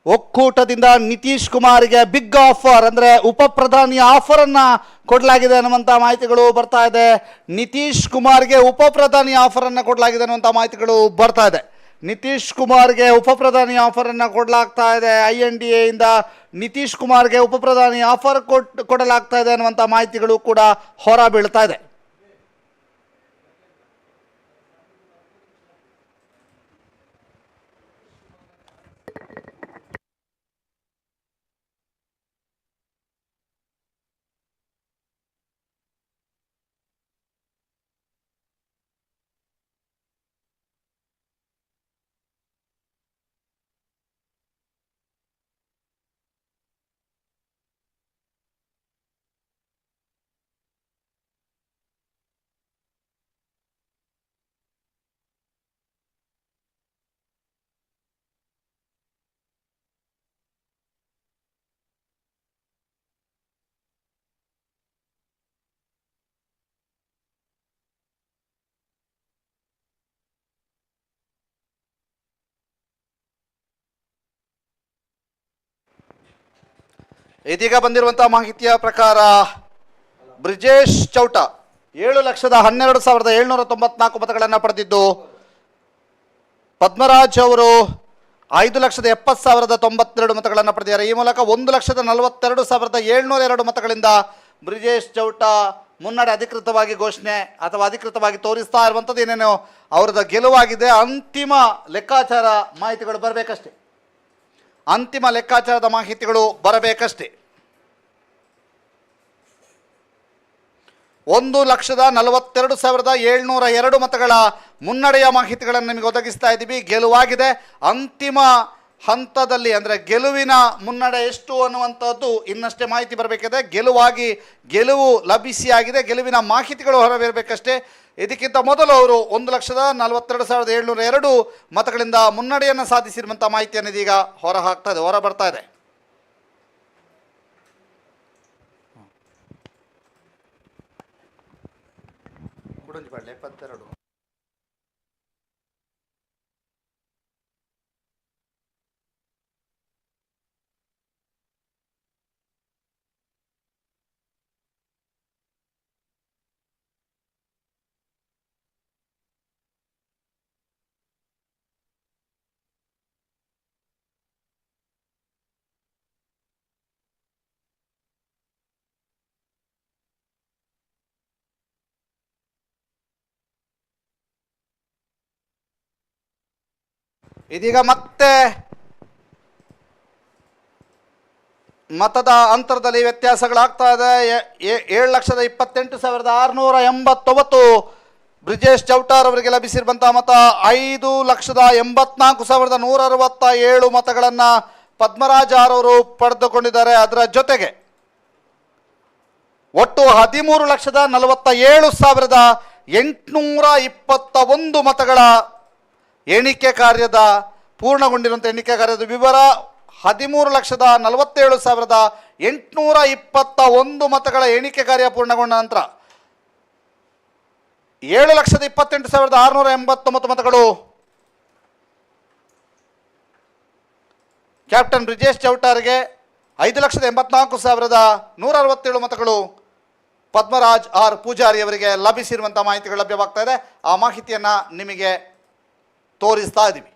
ಒಕ್ಕೂಟದಿಂದ ನಿತೀಶ್ ಕುಮಾರ್ಗೆ ಬಿಗ್ ಆಫರ್, ಅಂದರೆ ಉಪ ಪ್ರಧಾನಿ ಆಫರ್ ಅನ್ನ ಕೊಡಲಾಗಿದೆ ಅನ್ನುವಂಥ ಮಾಹಿತಿಗಳು ಬರ್ತಾ ಇದೆ. ನಿತೀಶ್ ಕುಮಾರ್ಗೆ ಉಪ ಪ್ರಧಾನಿ ಆಫರ್ ಅನ್ನ ಕೊಡಲಾಗಿದೆ ಅನ್ನುವಂಥ ಮಾಹಿತಿಗಳು ಬರ್ತಾ ಇದೆ. ನಿತೀಶ್ ಕುಮಾರ್ಗೆ ಉಪ ಪ್ರಧಾನಿ ಆಫರ್ ಅನ್ನು ಕೊಡಲಾಗ್ತಾ ಇದೆ. INDA ಇಂದ ನಿತೀಶ್ ಕುಮಾರ್ಗೆ ಉಪ ಪ್ರಧಾನಿ ಆಫರ್ ಕೊಡಲಾಗ್ತಾ ಇದೆ ಅನ್ನುವಂಥ ಮಾಹಿತಿಗಳು ಕೂಡ ಹೊರ ಬೀಳ್ತಾ ಇದೆ. ಇದೀಗ ಬಂದಿರುವಂತಹ ಮಾಹಿತಿಯ ಪ್ರಕಾರ ಬ್ರಿಜೇಶ್ ಚೌಟ 7,12,794 ಮತಗಳನ್ನು ಪಡೆದಿದ್ದು, ಪದ್ಮರಾಜ್ ಅವರು 5,70,092 ಮತಗಳನ್ನು ಪಡೆದಿದ್ದಾರೆ. ಈ ಮೂಲಕ 1,42,702 ಮತಗಳಿಂದ ಬ್ರಿಜೇಶ್ ಚೌಟ ಮುನ್ನಡೆ ಅಧಿಕೃತವಾಗಿ ಘೋಷಣೆ ಅಥವಾ ಅಧಿಕೃತವಾಗಿ ತೋರಿಸ್ತಾ ಇರುವಂಥದ್ದು ಏನೇನು ಅವರದ ಗೆಲುವಾಗಿದೆ. ಅಂತಿಮ ಲೆಕ್ಕಾಚಾರ ಮಾಹಿತಿಗಳು ಬರಬೇಕಷ್ಟೇ. ಅಂತಿಮ ಲೆಕ್ಕಾಚಾರದ ಮಾಹಿತಿಗಳು ಬರಬೇಕಷ್ಟೇ. 1,42,702 ಮತಗಳ ಮುನ್ನಡೆಯ ಮಾಹಿತಿಗಳನ್ನು ನಿಮಗೆ ಒದಗಿಸ್ತಾ ಇದ್ದೀವಿ. ಗೆಲುವಾಗಿದೆ. ಅಂತಿಮ ಹಂತದಲ್ಲಿ ಅಂದರೆ ಗೆಲುವಿನ ಮುನ್ನಡೆ ಎಷ್ಟು ಅನ್ನುವಂಥದ್ದು ಇನ್ನಷ್ಟೇ ಮಾಹಿತಿ ಬರಬೇಕಿದೆ. ಗೆಲುವು ಲಭಿಸಿಯಾಗಿದೆ. ಗೆಲುವಿನ ಮಾಹಿತಿಗಳು ಹೊರಬರಬೇಕಷ್ಟೇ. ಇದಕ್ಕಿಂತ ಮೊದಲು ಅವರು 1,42,702 ಮತಗಳಿಂದ ಮುನ್ನಡೆಯನ್ನು ಸಾಧಿಸಿರುವಂಥ ಮಾಹಿತಿಯನ್ನು ಇದೀಗ ಹೊರ ಬರ್ತಾ ಇದೆ. 72. ಇದೀಗ ಮತ್ತೆ ಮತದ ಅಂತರದಲ್ಲಿ ವ್ಯತ್ಯಾಸಗಳಾಗ್ತಾ ಇದೆ. 7,28,689 ಬ್ರಿಜೇಶ್ ಚೌಟಾರ್ ಅವರಿಗೆ ಲಭಿಸಿರುವಂತಹ ಮತ. 5,84,167 ಮತಗಳನ್ನು ಪದ್ಮರಾಜ್ ಆರ್ ಅವರು ಪಡೆದುಕೊಂಡಿದ್ದಾರೆ. ಅದರ ಜೊತೆಗೆ ಒಟ್ಟು 13,47,821 ಮತಗಳ ಎಣಿಕೆ ಕಾರ್ಯದ ಪೂರ್ಣಗೊಂಡಿರುವಂಥ ಎಣಿಕೆ ಕಾರ್ಯದ ವಿವರ. 13,47,821 ಮತಗಳ ಎಣಿಕೆ ಕಾರ್ಯ ಪೂರ್ಣಗೊಂಡ ನಂತರ 7,28,689 ಮತಗಳು ಕ್ಯಾಪ್ಟನ್ ಬ್ರಿಜೇಶ್ ಚೌಟಾರ್ಗೆ, 5,84,167 ಮತಗಳು ಪದ್ಮರಾಜ್ ಆರ್ ಪೂಜಾರಿ ಅವರಿಗೆ ಲಭಿಸಿರುವಂಥ ಮಾಹಿತಿಗಳು ಲಭ್ಯವಾಗ್ತಾ ಇದೆ. ಆ ಮಾಹಿತಿಯನ್ನು ನಿಮಗೆ ತೋರಿಸ್ತಾ ಇದ್ದೀವಿ.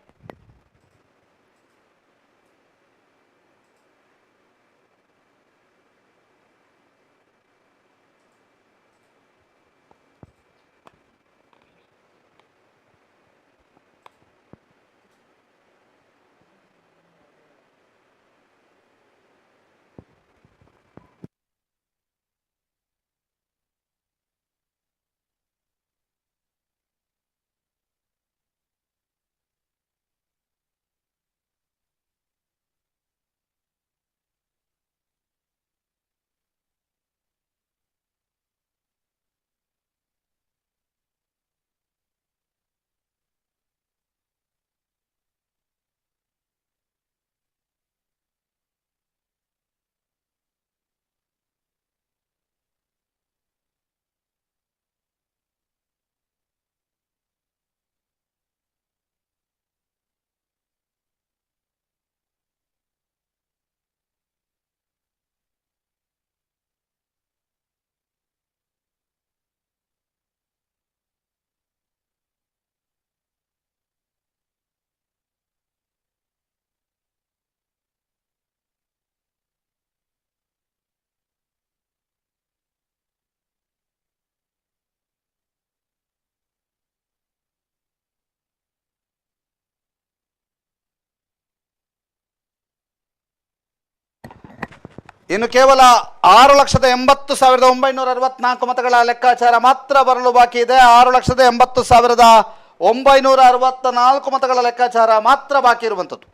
ಇನ್ನು ಕೇವಲ 6,80,964 ಮತಗಳ ಲೆಕ್ಕಾಚಾರ ಮಾತ್ರ ಬರಲು ಬಾಕಿ ಇದೆ. 6,80,964 ಮತಗಳ ಲೆಕ್ಕಾಚಾರ ಮಾತ್ರ ಬಾಕಿ ಇರುವಂಥದ್ದು.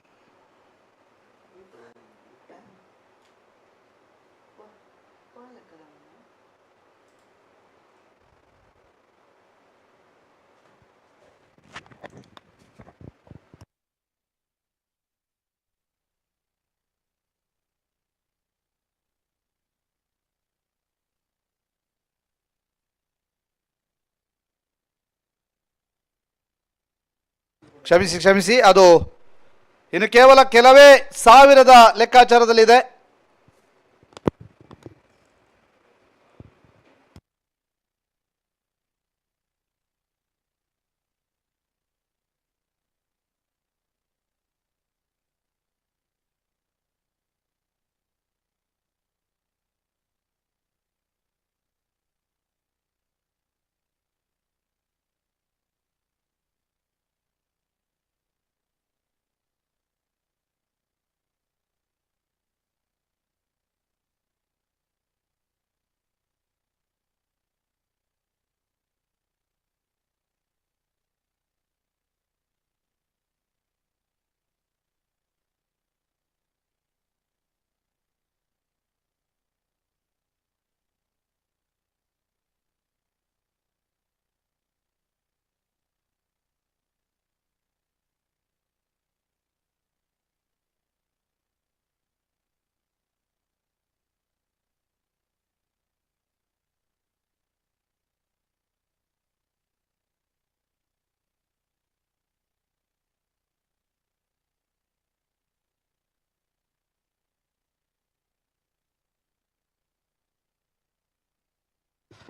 ಕ್ಷಮಿಸಿ, ಅದು ಇನ್ನು ಕೇವಲ ಕೆಲವೇ ಸಾವಿರದ ಲೆಕ್ಕಾಚಾರದಲ್ಲಿದೆ.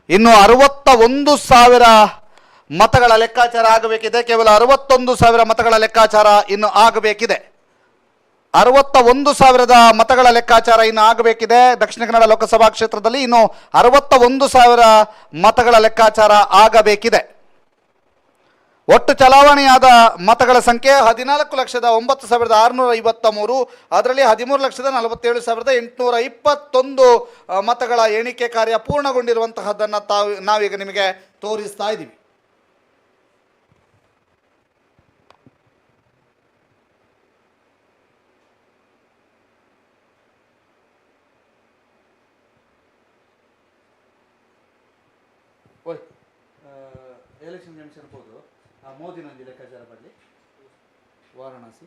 ಇನ್ನು 61,000 ಮತಗಳ ಲೆಕ್ಕಾಚಾರ ಆಗಬೇಕಿದೆ. ಕೇವಲ 61,000 ಮತಗಳ ಲೆಕ್ಕಾಚಾರ ಇನ್ನು ಆಗಬೇಕಿದೆ. 61,000 ಮತಗಳ ಲೆಕ್ಕಾಚಾರ ಇನ್ನು ಆಗಬೇಕಿದೆ. ದಕ್ಷಿಣ ಕನ್ನಡ ಲೋಕಸಭಾ ಕ್ಷೇತ್ರದಲ್ಲಿ ಇನ್ನು 61,000 ಮತಗಳ ಲೆಕ್ಕಾಚಾರ ಆಗಬೇಕಿದೆ. ಒಟ್ಟು ಚಲಾವಣೆಯಾದ ಮತಗಳ ಸಂಖ್ಯೆ 14,09,653. ಅದರಲ್ಲಿ 13,47,821 ಮತಗಳ ಎಣಿಕೆ ಕಾರ್ಯ ಪೂರ್ಣಗೊಂಡಿರುವಂತಹದ್ದನ್ನು ನಾವೀಗ ನಿಮಗೆ ತೋರಿಸ್ತಾ ಇದ್ದೀವಿ. ಎಲೆಕ್ಷನ್ ಕಮಿಷನ್ ಹೋದು ಮೋದಿನೊಂದು ಲೆಕ್ಕಾಚಾರ ಬರಲಿ ವಾರಣಾಸಿ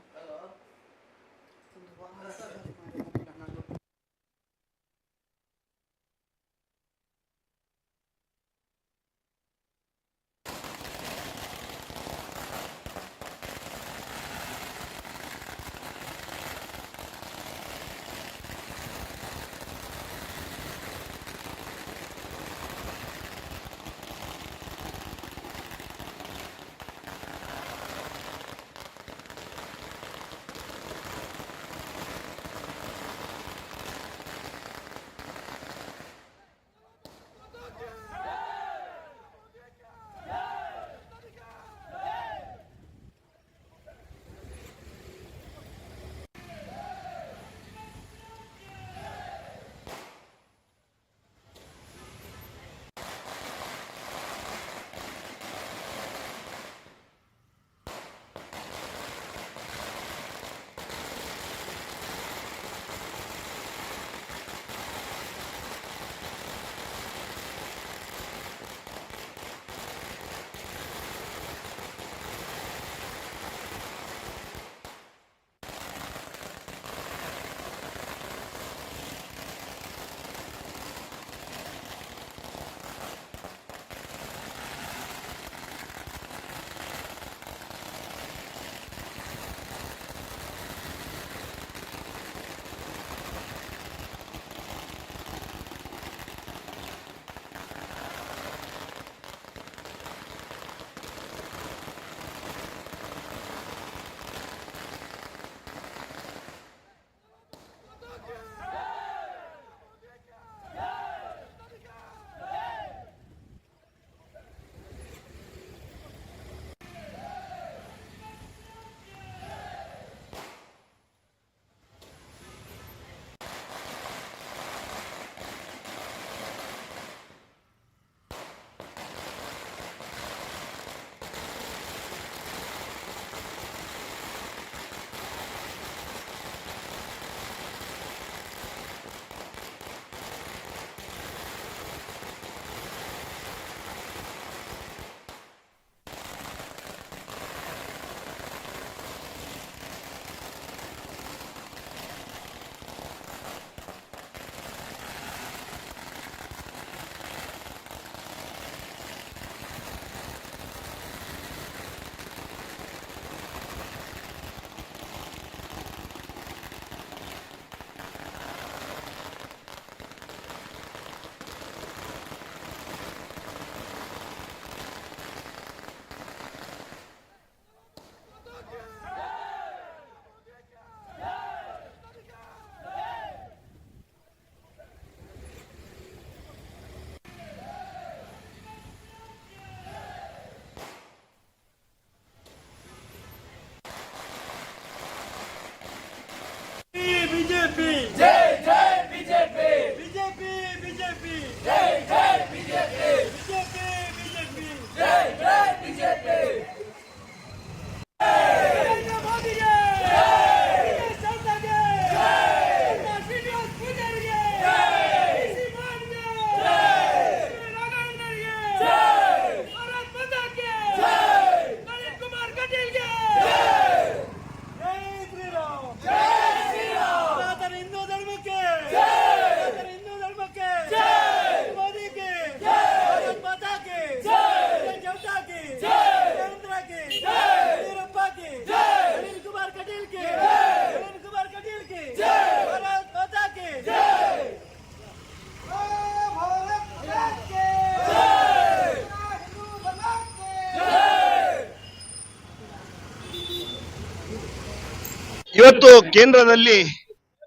ಇವತ್ತು ಕೇಂದ್ರದಲ್ಲಿ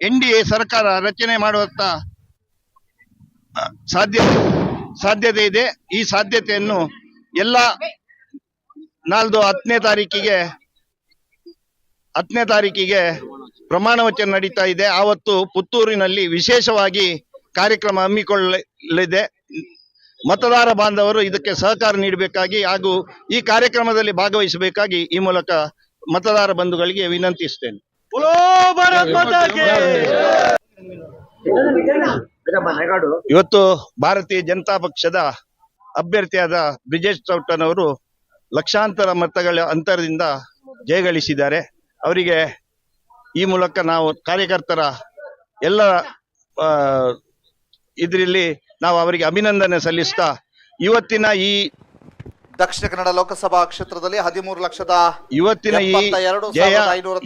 NDA ಸರ್ಕಾರ ರಚನೆ ಮಾಡುವಂತ ಸಾಧ್ಯತೆ ಇದೆ. ಈ ಸಾಧ್ಯತೆಯನ್ನು ಎಲ್ಲ ನಾಲ್ದು 10ನೇ ತಾರೀಕಿಗೆ ಪ್ರಮಾಣ ವಚನ ನಡೀತಾ ಇದೆ. ಆವತ್ತು ಪುತ್ತೂರಿನಲ್ಲಿ ವಿಶೇಷವಾಗಿ ಕಾರ್ಯಕ್ರಮ ಹಮ್ಮಿಕೊಳ್ಳಲಿದೆ. ಮತದಾರ ಬಾಂಧವರು ಇದಕ್ಕೆ ಸಹಕಾರ ನೀಡಬೇಕಾಗಿ ಹಾಗೂ ಈ ಕಾರ್ಯಕ್ರಮದಲ್ಲಿ ಭಾಗವಹಿಸಬೇಕಾಗಿ ಈ ಮೂಲಕ ಮತದಾರ ಬಂಧುಗಳಿಗೆ ವಿನಂತಿಸುತ್ತೇನೆ. ಇವತ್ತು ಭಾರತೀಯ ಜನತಾ ಪಕ್ಷದ ಅಭ್ಯರ್ಥಿಯಾದ ಬ್ರಿಜೇಶ್ ಚೌಟನವರು ಲಕ್ಷಾಂತರ ಮತಗಳ ಅಂತರದಿಂದ ಜಯಗಳಿಸಿದ್ದಾರೆ. ಅವರಿಗೆ ಈ ಮೂಲಕ ನಾವು ಕಾರ್ಯಕರ್ತರ ಎಲ್ಲ ಇದರಲ್ಲಿ ನಾವು ಅವರಿಗೆ ಅಭಿನಂದನೆ ಸಲ್ಲಿಸ್ತಾ ಇವತ್ತಿನ ಈ ದಕ್ಷಿಣ ಕನ್ನಡ ಲೋಕಸಭಾ ಕ್ಷೇತ್ರದಲ್ಲಿ 13,72,590 ಇವತ್ತಿನ ಈ ಜಯ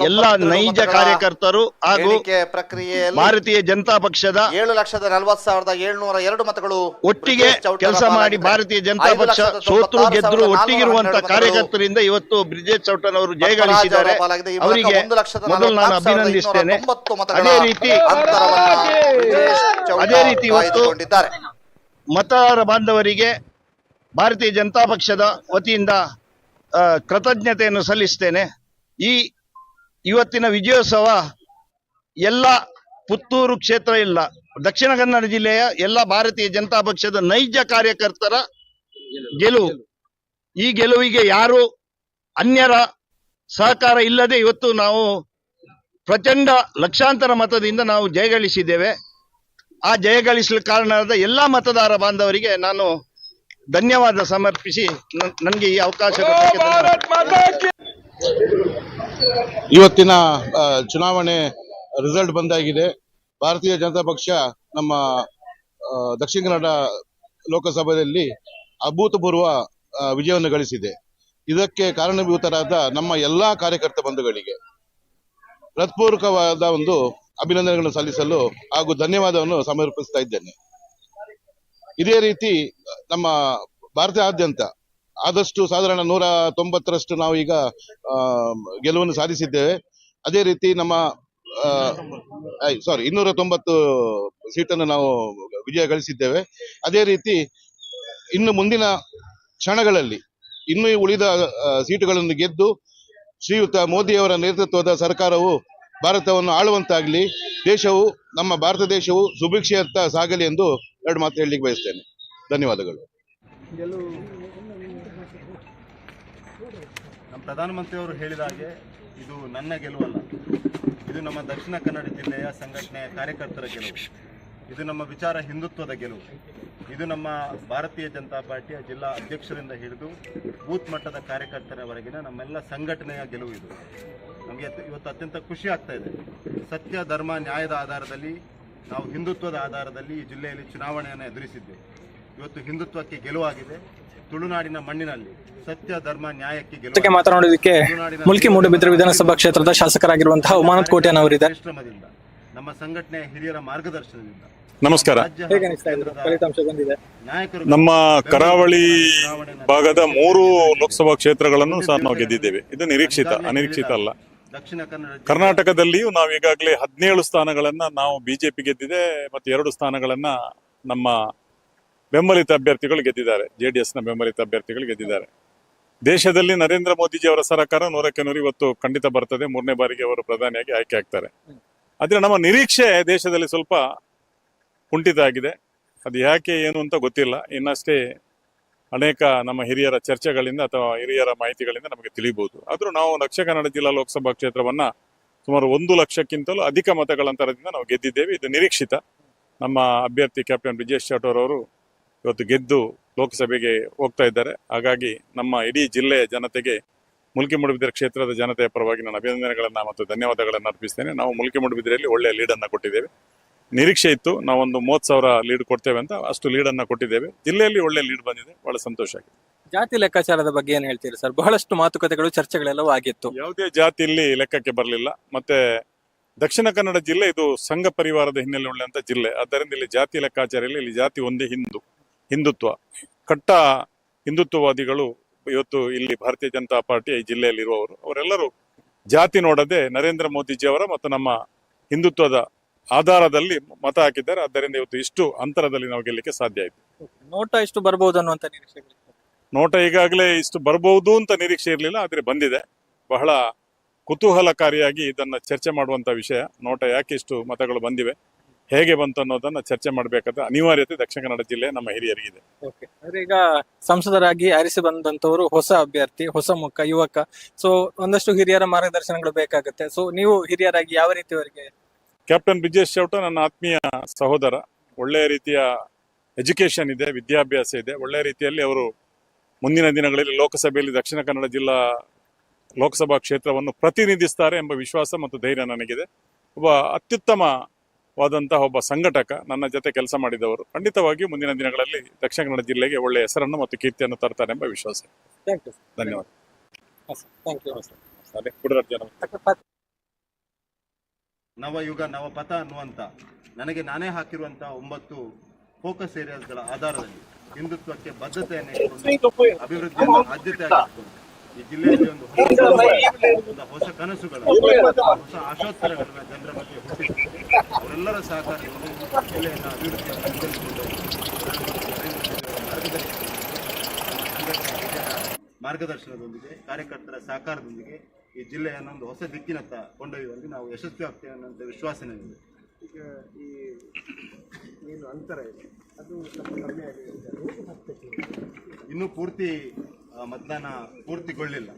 ಎಲ್ಲ ನೈಜ ಕಾರ್ಯಕರ್ತರು ಹಾಗೂ ಪ್ರಕ್ರಿಯೆಯಲ್ಲಿ ಭಾರತೀಯ ಜನತಾ ಪಕ್ಷದ 7,40,702 ಮತಗಳು ಒಟ್ಟಿಗೆ ಕೆಲಸ ಮಾಡಿ ಭಾರತೀಯ ಜನತಾ ಪಕ್ಷ ಸೋತರು ಗೆದ್ರು ಒಟ್ಟಿಗಿರುವಂತ ಕಾರ್ಯಕರ್ತರಿಂದ ಇವತ್ತು ಬ್ರಿಜೇಶ್ ಚೌಟನ್ ಅವರು ಜಯಗಳಿಸಿದ್ದಾರೆ. ಅವರಿಗೆ ಮೊದಲು ನಾನು ಅಭಿನಂದಿಸ್ತೇನೆ. ಅದೇ ರೀತಿ ಇವತ್ತು ಮತದಾರ ಬಾಂಧವರಿಗೆ ಭಾರತೀಯ ಜನತಾ ಪಕ್ಷದ ವತಿಯಿಂದ ಕೃತಜ್ಞತೆಯನ್ನು ಸಲ್ಲಿಸ್ತೇನೆ. ಇವತ್ತಿನ ವಿಜಯೋತ್ಸವ ಎಲ್ಲ ಪುತ್ತೂರು ಕ್ಷೇತ್ರ ಇಲ್ಲ, ದಕ್ಷಿಣ ಕನ್ನಡ ಜಿಲ್ಲೆಯ ಎಲ್ಲ ಭಾರತೀಯ ಜನತಾ ಪಕ್ಷದ ನೈಜ ಕಾರ್ಯಕರ್ತರ ಗೆಲುವು. ಈ ಗೆಲುವಿಗೆ ಯಾರು ಅನ್ಯರ ಸಹಕಾರ ಇಲ್ಲದೆ ಇವತ್ತು ನಾವು ಪ್ರಚಂಡ ಲಕ್ಷಾಂತರ ಮತದಿಂದ ನಾವು ಜಯಗಳಿಸಿದ್ದೇವೆ. ಆ ಜಯಗಳಿಸಲು ಕಾರಣವಾದ ಎಲ್ಲ ಮತದಾರ ಬಾಂಧವರಿಗೆ ನಾನು ಧನ್ಯವಾದ ಸಮರ್ಪಿಸಿ ನನಗೆ ಈ ಅವಕಾಶ ಇವತ್ತಿನ ಚುನಾವಣೆ ರಿಸಲ್ಟ್ ಬಂದಾಗಿದೆ. ಭಾರತೀಯ ಜನತಾ ಪಕ್ಷ ನಮ್ಮ ದಕ್ಷಿಣ ಕನ್ನಡ ಲೋಕಸಭೆಯಲ್ಲಿ ಅಭೂತಪೂರ್ವ ವಿಜಯವನ್ನು ಗಳಿಸಿದೆ. ಇದಕ್ಕೆ ಕಾರಣಭೂತರಾದ ನಮ್ಮ ಎಲ್ಲಾ ಕಾರ್ಯಕರ್ತ ಬಂಧುಗಳಿಗೆ ಹೃತ್ಪೂರ್ವಕವಾದ ಒಂದು ಅಭಿನಂದನೆಗಳನ್ನು ಸಲ್ಲಿಸಲು ಹಾಗೂ ಧನ್ಯವಾದವನ್ನು ಸಮರ್ಪಿಸ್ತಾ ಇದ್ದೇನೆ. ಇದೇ ರೀತಿ ನಮ್ಮ ಭಾರತದಾದ್ಯಂತ ಆದಷ್ಟು ಸಾಧಾರಣ 190ರಷ್ಟು ನಾವು ಈಗ ಗೆಲುವನ್ನು ಸಾಧಿಸಿದ್ದೇವೆ. ಅದೇ ರೀತಿ ನಮ್ಮ 290 ಸೀಟನ್ನು ನಾವು ವಿಜಯ ಗಳಿಸಿದ್ದೇವೆ. ಅದೇ ರೀತಿ ಇನ್ನು ಮುಂದಿನ ಕ್ಷಣಗಳಲ್ಲಿ ಇನ್ನೂ ಉಳಿದ ಸೀಟುಗಳನ್ನು ಗೆದ್ದು ಶ್ರೀಯುತ ಮೋದಿಯವರ ನೇತೃತ್ವದ ಸರ್ಕಾರವು ಭಾರತವನ್ನು ಆಳುವಂತಾಗಲಿ, ದೇಶವು ನಮ್ಮ ಭಾರತ ದೇಶವು ಸುಭಿಕ್ಷೆಯತ್ತ ಸಾಗಲಿ ಎಂದು 2 ಮಾತು ಹೇಳಲಿಕ್ಕೆ ಬಯಸ್ತೇನೆ. ಧನ್ಯವಾದಗಳು. ನಮ್ಮ ಪ್ರಧಾನಮಂತ್ರಿಯವರು ಹೇಳಿದ ಹಾಗೆ ಇದು ನನ್ನ ಗೆಲುವಲ್ಲ, ಇದು ನಮ್ಮ ದಕ್ಷಿಣ ಕನ್ನಡ ಜಿಲ್ಲೆಯ ಸಂಘಟನೆಯ ಕಾರ್ಯಕರ್ತರ ಗೆಲುವು. ಇದು ನಮ್ಮ ವಿಚಾರ ಹಿಂದುತ್ವದ ಗೆಲುವು. ಇದು ನಮ್ಮ ಭಾರತೀಯ ಜನತಾ ಪಾರ್ಟಿಯ ಜಿಲ್ಲಾ ಅಧ್ಯಕ್ಷರಿಂದ ಹಿಡಿದು ಬೂತ್ ಮಟ್ಟದ ಕಾರ್ಯಕರ್ತರವರೆಗಿನ ನಮ್ಮೆಲ್ಲ ಸಂಘಟನೆಯ ಗೆಲುವು ಇದು. ನಮಗೆ ಇವತ್ತು ಅತ್ಯಂತ ಖುಷಿ ಆಗ್ತಾ ಇದೆ. ಸತ್ಯ, ಧರ್ಮ, ನ್ಯಾಯದ ಆಧಾರದಲ್ಲಿ ನಾವು ಹಿಂದುತ್ವದ ಆಧಾರದಲ್ಲಿ ಈ ಜಿಲ್ಲೆಯಲ್ಲಿ ಚುನಾವಣೆಯನ್ನು ಎದುರಿಸಿದ್ದೇವೆ. ಇವತ್ತು ಹಿಂದುತ್ವಕ್ಕೆ ಗೆಲುವಾಗಿದೆ. ತುಳುನಾಡಿನ ಮಣ್ಣಿನಲ್ಲಿ ಸತ್ಯ, ಧರ್ಮ, ನ್ಯಾಯಕ್ಕೆ ಗೆಲುವು. ಮಾತನಾಡೋದಕ್ಕೆ ಮುಲ್ಕಿ ಮೂಡುಬಿದ್ರೆ ವಿಧಾನಸಭಾ ಕ್ಷೇತ್ರದ ಶಾಸಕರಾಗಿರುವಂತಹ ಉಮಾನತ್ ಕೋಟ್ಯಾನ್ ಅವರಿದ್ದಾರೆ. ಪರಿಶ್ರಮದಿಂದ, ನಮ್ಮ ಸಂಘಟನೆಯ ಹಿರಿಯರ ಮಾರ್ಗದರ್ಶನದಿಂದ ನಮಸ್ಕಾರ. ಫಲಿತಾಂಶ ಬಂದಿದೆ. ನಮ್ಮ ಕರಾವಳಿ ಭಾಗದ 3 ಲೋಕಸಭಾ ಕ್ಷೇತ್ರಗಳನ್ನು ಸಹ ನಾವು ಗೆದ್ದಿದ್ದೇವೆ. ಇದು ಅನಿರೀಕ್ಷಿತ ಅಲ್ಲ. ಕರ್ನಾಟಕದಲ್ಲಿಯೂ ನಾವು ಈಗಾಗಲೇ 17 ಸ್ಥಾನಗಳನ್ನ ನಾವು ಬಿಜೆಪಿ ಗೆದ್ದಿದೆ ಮತ್ತು 2 ಸ್ಥಾನಗಳನ್ನ ನಮ್ಮ ಬೆಂಬಲಿತ ಅಭ್ಯರ್ಥಿಗಳು ಗೆದ್ದಿದ್ದಾರೆ. JDS ನ ಬೆಂಬಲಿತ ಅಭ್ಯರ್ಥಿಗಳು ಗೆದ್ದಿದ್ದಾರೆ. ದೇಶದಲ್ಲಿ ನರೇಂದ್ರ ಮೋದಿಜಿ ಅವರ ಸರ್ಕಾರ 100ಕ್ಕೆ 100 ಇವತ್ತು ಖಂಡಿತ ಬರ್ತದೆ. 3ನೇ ಬಾರಿಗೆ ಅವರು ಪ್ರಧಾನಿಯಾಗಿ ಆಯ್ಕೆ ಆಗ್ತಾರೆ. ಆದ್ರೆ ನಮ್ಮ ನಿರೀಕ್ಷೆ ದೇಶದಲ್ಲಿ ಸ್ವಲ್ಪ ಕುಂಠಿತ ಆಗಿದೆ. ಅದು ಯಾಕೆ ಏನು ಅಂತ ಗೊತ್ತಿಲ್ಲ. ಇನ್ನಷ್ಟೇ ಅನೇಕ ನಮ್ಮ ಹಿರಿಯರ ಚರ್ಚೆಗಳಿಂದ ಅಥವಾ ಹಿರಿಯರ ಮಾಹಿತಿಗಳಿಂದ ನಮಗೆ ತಿಳಿಬಹುದು. ಆದ್ರೂ ನಾವು ದಕ್ಷಿಣ ಕನ್ನಡ ಜಿಲ್ಲಾ ಲೋಕಸಭಾ ಕ್ಷೇತ್ರವನ್ನ ಸುಮಾರು 1 ಲಕ್ಷಕ್ಕಿಂತಲೂ ಅಧಿಕ ಮತಗಳ ಅಂತರದಿಂದ ನಾವು ಗೆದ್ದಿದ್ದೇವೆ. ಇದು ನಿರೀಕ್ಷಿತ. ನಮ್ಮ ಅಭ್ಯರ್ಥಿ ಕ್ಯಾಪ್ಟನ್ ಬ್ರಿಜೇಶ್ ಚೌಟರ್ ಅವರು ಇವತ್ತು ಗೆದ್ದು ಲೋಕಸಭೆಗೆ ಹೋಗ್ತಾ ಇದ್ದಾರೆ. ಹಾಗಾಗಿ ನಮ್ಮ ಇಡೀ ಜಿಲ್ಲೆಯ ಜನತೆಗೆ ಮುಲ್ಕಿ ಮೂಡುಬಿದಿರೆ ಕ್ಷೇತ್ರದ ಜನತೆಯ ಪರವಾಗಿ ನಾನು ಅಭಿನಂದನೆಗಳನ್ನ ಮತ್ತು ಧನ್ಯವಾದಗಳನ್ನು ಅರ್ಪಿಸ್ತೇನೆ. ನಾವು ಮುಲ್ಕಿ ಮೂಡುಬಿದಿರೆಯಲ್ಲಿ ಒಳ್ಳೆಯ ಲೀಡನ್ನು ಕೊಟ್ಟಿದ್ದೇವೆ. ನಿರೀಕ್ಷೆ ಇತ್ತು ನಾವೊಂದು 30,000 ಲೀಡ್ ಕೊಡ್ತೇವೆ ಅಂತ, ಅಷ್ಟು ಲೀಡನ್ನು ಕೊಟ್ಟಿದ್ದೇವೆ. ಜಿಲ್ಲೆಯಲ್ಲಿ ಒಳ್ಳೆ ಲೀಡ್ ಬಂದಿದೆ, ಬಹಳ ಸಂತೋಷ ಆಗಿದೆ. ಜಾತಿ ಲೆಕ್ಕಾಚಾರದ ಬಗ್ಗೆ ಏನ್ ಹೇಳ್ತೀರಿ ಸರ್? ಬಹಳಷ್ಟು ಮಾತುಕತೆಗಳು, ಚರ್ಚೆಗಳೆಲ್ಲವೂ ಆಗಿತ್ತು. ಯಾವುದೇ ಜಾತಿ ಇಲ್ಲಿ ಲೆಕ್ಕಕ್ಕೆ ಬರಲಿಲ್ಲ. ಮತ್ತೆ ದಕ್ಷಿಣ ಕನ್ನಡ ಜಿಲ್ಲೆ ಇದು ಸಂಘ ಪರಿವಾರದ ಹಿನ್ನೆಲೆ ಉಳ್ಳಂತ ಜಿಲ್ಲೆ. ಆದ್ದರಿಂದ ಇಲ್ಲಿ ಜಾತಿ ಲೆಕ್ಕಾಚಾರ ಇಲ್ಲ. ಇಲ್ಲಿ ಜಾತಿ ಒಂದೇ ಹಿಂದುತ್ವ. ಕಟ್ಟ ಹಿಂದುತ್ವವಾದಿಗಳು ಇವತ್ತು ಇಲ್ಲಿ ಭಾರತೀಯ ಜನತಾ ಪಾರ್ಟಿ ಈ ಜಿಲ್ಲೆಯಲ್ಲಿ ಇರುವವರು ಅವರೆಲ್ಲರೂ ಜಾತಿ ನೋಡದೆ ನರೇಂದ್ರ ಮೋದಿಜಿಯವರ ಮತ್ತು ನಮ್ಮ ಹಿಂದುತ್ವದ ಆಧಾರದಲ್ಲಿ ಮತ ಹಾಕಿದ್ದಾರೆ. ಆದ್ದರಿಂದ ಇವತ್ತು ಇಷ್ಟು ಅಂತರದಲ್ಲಿ ನಾವು ಗೆಲ್ಲಕ್ಕೆ ಸಾಧ್ಯ ಆಯಿತು. ನೋಟ ಇಷ್ಟು ಬರ್ಬೋದು ಅನ್ನುವಂತ ನಿರೀಕ್ಷೆ. ನೋಟ ಈಗಾಗಲೇ ಇಷ್ಟು ಬರಬಹುದು ಅಂತ ನಿರೀಕ್ಷೆ ಇರಲಿಲ್ಲ, ಆದರೆ ಬಂದಿದೆ. ಬಹಳ ಕುತೂಹಲಕಾರಿಯಾಗಿ ಇದನ್ನ ಚರ್ಚೆ ಮಾಡುವಂತ ವಿಷಯ. ನೋಟ ಯಾಕೆ ಇಷ್ಟು ಮತಗಳು ಬಂದಿವೆ, ಹೇಗೆ ಬಂತು ಅನ್ನೋದನ್ನ ಚರ್ಚೆ ಮಾಡಬೇಕಾದ ಅನಿವಾರ್ಯತೆ ದಕ್ಷಿಣ ಕನ್ನಡ ಜಿಲ್ಲೆ ನಮ್ಮ ಹಿರಿಯರಿಗಿದೆ. ಈಗ ಸಂಸದರಾಗಿ ಆರಿಸಿ ಬಂದಂತವರು ಹೊಸ ಅಭ್ಯರ್ಥಿ, ಹೊಸ ಮುಖ, ಯುವಕ. ಸೊ ಒಂದಷ್ಟು ಹಿರಿಯರ ಮಾರ್ಗದರ್ಶನಗಳು ಬೇಕಾಗುತ್ತೆ. ಸೊ ನೀವು ಹಿರಿಯರಾಗಿ ಯಾವ ರೀತಿಯವರಿಗೆ? ಕ್ಯಾಪ್ಟನ್ ಬ್ರಿಜೇಶ್ ಚೌಟ ನನ್ನ ಆತ್ಮೀಯ ಸಹೋದರ. ಒಳ್ಳೆಯ ರೀತಿಯ ಎಜುಕೇಶನ್ ಇದೆ, ವಿದ್ಯಾಭ್ಯಾಸ ಇದೆ. ಒಳ್ಳೆಯ ರೀತಿಯಲ್ಲಿ ಅವರು ಮುಂದಿನ ದಿನಗಳಲ್ಲಿ ಲೋಕಸಭೆಯಲ್ಲಿ ದಕ್ಷಿಣ ಕನ್ನಡ ಜಿಲ್ಲಾ ಲೋಕಸಭಾ ಕ್ಷೇತ್ರವನ್ನು ಪ್ರತಿನಿಧಿಸ್ತಾರೆ ಎಂಬ ವಿಶ್ವಾಸ ಮತ್ತು ಧೈರ್ಯ ನನಗಿದೆ. ಒಬ್ಬ ಅತ್ಯುತ್ತಮವಾದಂತಹ ಒಬ್ಬ ಸಂಘಟಕ, ನನ್ನ ಜೊತೆ ಕೆಲಸ ಮಾಡಿದವರು. ಖಂಡಿತವಾಗಿಯೂ ಮುಂದಿನ ದಿನಗಳಲ್ಲಿ ದಕ್ಷಿಣ ಕನ್ನಡ ಜಿಲ್ಲೆಗೆ ಒಳ್ಳೆಯ ಹೆಸರನ್ನು ಮತ್ತು ಕೀರ್ತಿಯನ್ನು ತರ್ತಾರೆ ಎಂಬ ವಿಶ್ವಾಸ. ಧನ್ಯವಾದ. ನವಯುಗ ನವಪಥ ಅನ್ನುವಂಥ ನನಗೆ ನಾನೇ ಹಾಕಿರುವಂತಹ 9 ಫೋಕಸ್ ಏರಿಯಾಸ್ಗಳ ಆಧಾರದಲ್ಲಿ ಹಿಂದುತ್ವಕ್ಕೆ ಬದ್ಧತೆಯನ್ನು ಇಟ್ಟುಕೊಂಡು ಅಭಿವೃದ್ಧಿಯನ್ನು ಆದ್ಯತೆ ಆಗಿಟ್ಕೊಂಡು ಈ ಜಿಲ್ಲೆಯಲ್ಲಿ ಒಂದು ಹೊಸ ಕನಸುಗಳು, ಹೊಸ ಆಶೋತ್ತರಗಳನ್ನ ಜನರ ಬಗ್ಗೆ ಹುಟ್ಟಿಸಿದೆ. ಅವರೆಲ್ಲರ ಸಹಕಾರದಿಂದ ಜಿಲ್ಲೆಯನ್ನು ಅಭಿವೃದ್ಧಿಯನ್ನು ಮಾರ್ಗದರ್ಶನದೊಂದಿಗೆ, ಕಾರ್ಯಕರ್ತರ ಸಹಕಾರದೊಂದಿಗೆ ಈ ಜಿಲ್ಲೆಯನ್ನು ಒಂದು ಹೊಸ ದಿಕ್ಕಿನತ್ತ ಕೊಂಡೊಯ್ಯುವಲ್ಲಿ ನಾವು ಯಶಸ್ವಿ ಆಗ್ತೇವೆ ಅನ್ನೋಂಥ ವಿಶ್ವಾಸ ನನಗಿದೆ. ಈಗ ಈ ಏನು ಅಂತರ ಇದೆ ಅದು ಸ್ವಲ್ಪ ಕಮ್ಮಿ ಆಗಿದೆ. ಇನ್ನೂ ಪೂರ್ತಿ ಮತದಾನ ಪೂರ್ತಿಗೊಳ್ಳಿಲ್ಲ.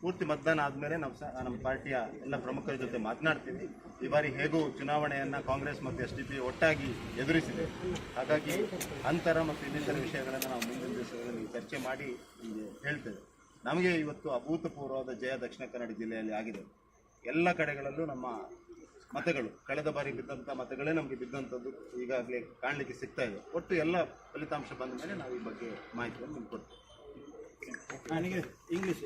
ಪೂರ್ತಿ ಮತದಾನ ಆದಮೇಲೆ ನಮ್ಮ ಪಾರ್ಟಿಯ ಎಲ್ಲ ಪ್ರಮುಖರ ಜೊತೆ ಮಾತನಾಡ್ತೀವಿ. ಈ ಬಾರಿ ಹೇಗೂ ಚುನಾವಣೆಯನ್ನು ಕಾಂಗ್ರೆಸ್ ಮತ್ತು SDP ಒಟ್ಟಾಗಿ ಎದುರಿಸಿದೆ. ಹಾಗಾಗಿ ಅಂತರ ಮತ್ತು ಇನ್ನಿತರ ವಿಷಯಗಳನ್ನು ನಾವು ಮುಂದಿನ ದಿವಸಗಳಲ್ಲಿ ಚರ್ಚೆ ಮಾಡಿ ಹೇಳ್ತೇವೆ. ನಮಗೆ ಇವತ್ತು ಅಭೂತಪೂರ್ವವಾದ ಜಯ ದಕ್ಷಿಣ ಕನ್ನಡ ಜಿಲ್ಲೆಯಲ್ಲಿ ಆಗಿದೆ. ಎಲ್ಲ ಕಡೆಗಳಲ್ಲೂ ನಮ್ಮ ಮತಗಳು, ಕಳೆದ ಬಾರಿ ಬಿದ್ದಂಥ ಮತಗಳೇ ನಮಗೆ ಬಿದ್ದಂಥದ್ದು ಈಗಾಗಲೇ ಕಾಣಲಿಕ್ಕೆ ಸಿಗ್ತಾ ಇದೆ. ಒಟ್ಟು ಎಲ್ಲ ಫಲಿತಾಂಶ ಬಂದ ಮೇಲೆ ನಾವು ಈ ಬಗ್ಗೆ ಮಾಹಿತಿಯನ್ನು ನಿಮ್ಗೆ ಕೊಡ್ತೇವೆ. ಇಂಗ್ಲೀಷ್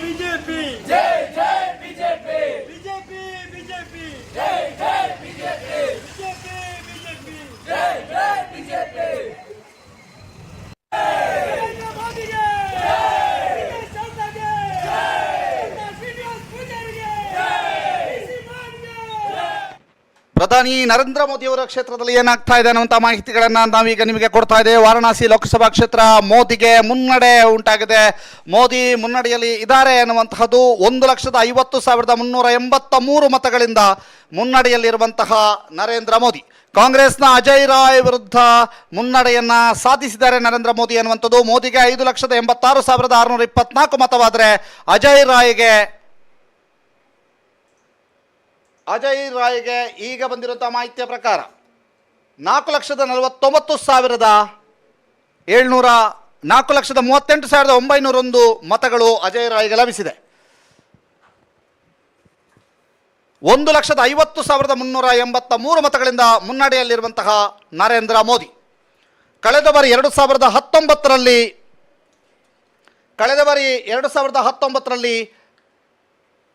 ಬಿಜೆಪಿ ಜೈ ಜೈ ಬಿಜೆಪಿ, ಬಿಜೆಪಿ ಬಿಜೆಪಿ ಜೈ ಜೈ ಬಿಜೆಪಿ, ಬಿಜೆಪಿ ಬಿಜೆಪಿ ಜೈ ಜೈ ಬಿಜೆಪಿ. ನರೇಂದ್ರ ಮೋದಿಗೆ ಜೈ, ಚೌಟಗೆ ಜೈ, ಶ್ರೀನಿವಾಸ್ ಪೂಜಾರಿಗೆ ಜೈ. ಪ್ರಧಾನಿ ನರೇಂದ್ರ ಮೋದಿ ಅವರ ಕ್ಷೇತ್ರದಲ್ಲಿ ಏನಾಗ್ತಾ ಇದೆ ಅನ್ನುವಂಥ ಮಾಹಿತಿಗಳನ್ನು ನಾವೀಗ ನಿಮಗೆ ಕೊಡ್ತಾ ಇದ್ದೇವೆ. ವಾರಣಾಸಿ ಲೋಕಸಭಾ ಕ್ಷೇತ್ರ ಮೋದಿಗೆ ಮುನ್ನಡೆ ಉಂಟಾಗಿದೆ. ಮೋದಿ ಮುನ್ನಡೆಯಲ್ಲಿ ಇದ್ದಾರೆ ಅನ್ನುವಂತಹದ್ದು 1,50,383 ಮತಗಳಿಂದ ಮುನ್ನಡೆಯಲ್ಲಿರುವಂತಹ ನರೇಂದ್ರ ಮೋದಿ. ಕಾಂಗ್ರೆಸ್ನ ಅಜಯ್ ರಾಯ್ ವಿರುದ್ಧ ಮುನ್ನಡೆಯನ್ನ ಸಾಧಿಸಿದ್ದಾರೆ ನರೇಂದ್ರ ಮೋದಿ ಅನ್ನುವಂಥದ್ದು. ಮೋದಿಗೆ 5,86,624 ಮತವಾದರೆ ಅಜಯ್ ರಾಯ್ಗೆ ಈಗ ಬಂದಿರುವಂತಹ ಮಾಹಿತಿಯ ಪ್ರಕಾರ 4,38,901 ಮತಗಳು ಅಜಯ್ ರಾಯ್ಗೆ ಲಭಿಸಿದೆ. 1,50,383 ಮತಗಳಿಂದ ಮುನ್ನಡೆಯಲ್ಲಿರುವಂತಹ ನರೇಂದ್ರ ಮೋದಿ ಕಳೆದ ಬಾರಿ 2019ರಲ್ಲಿ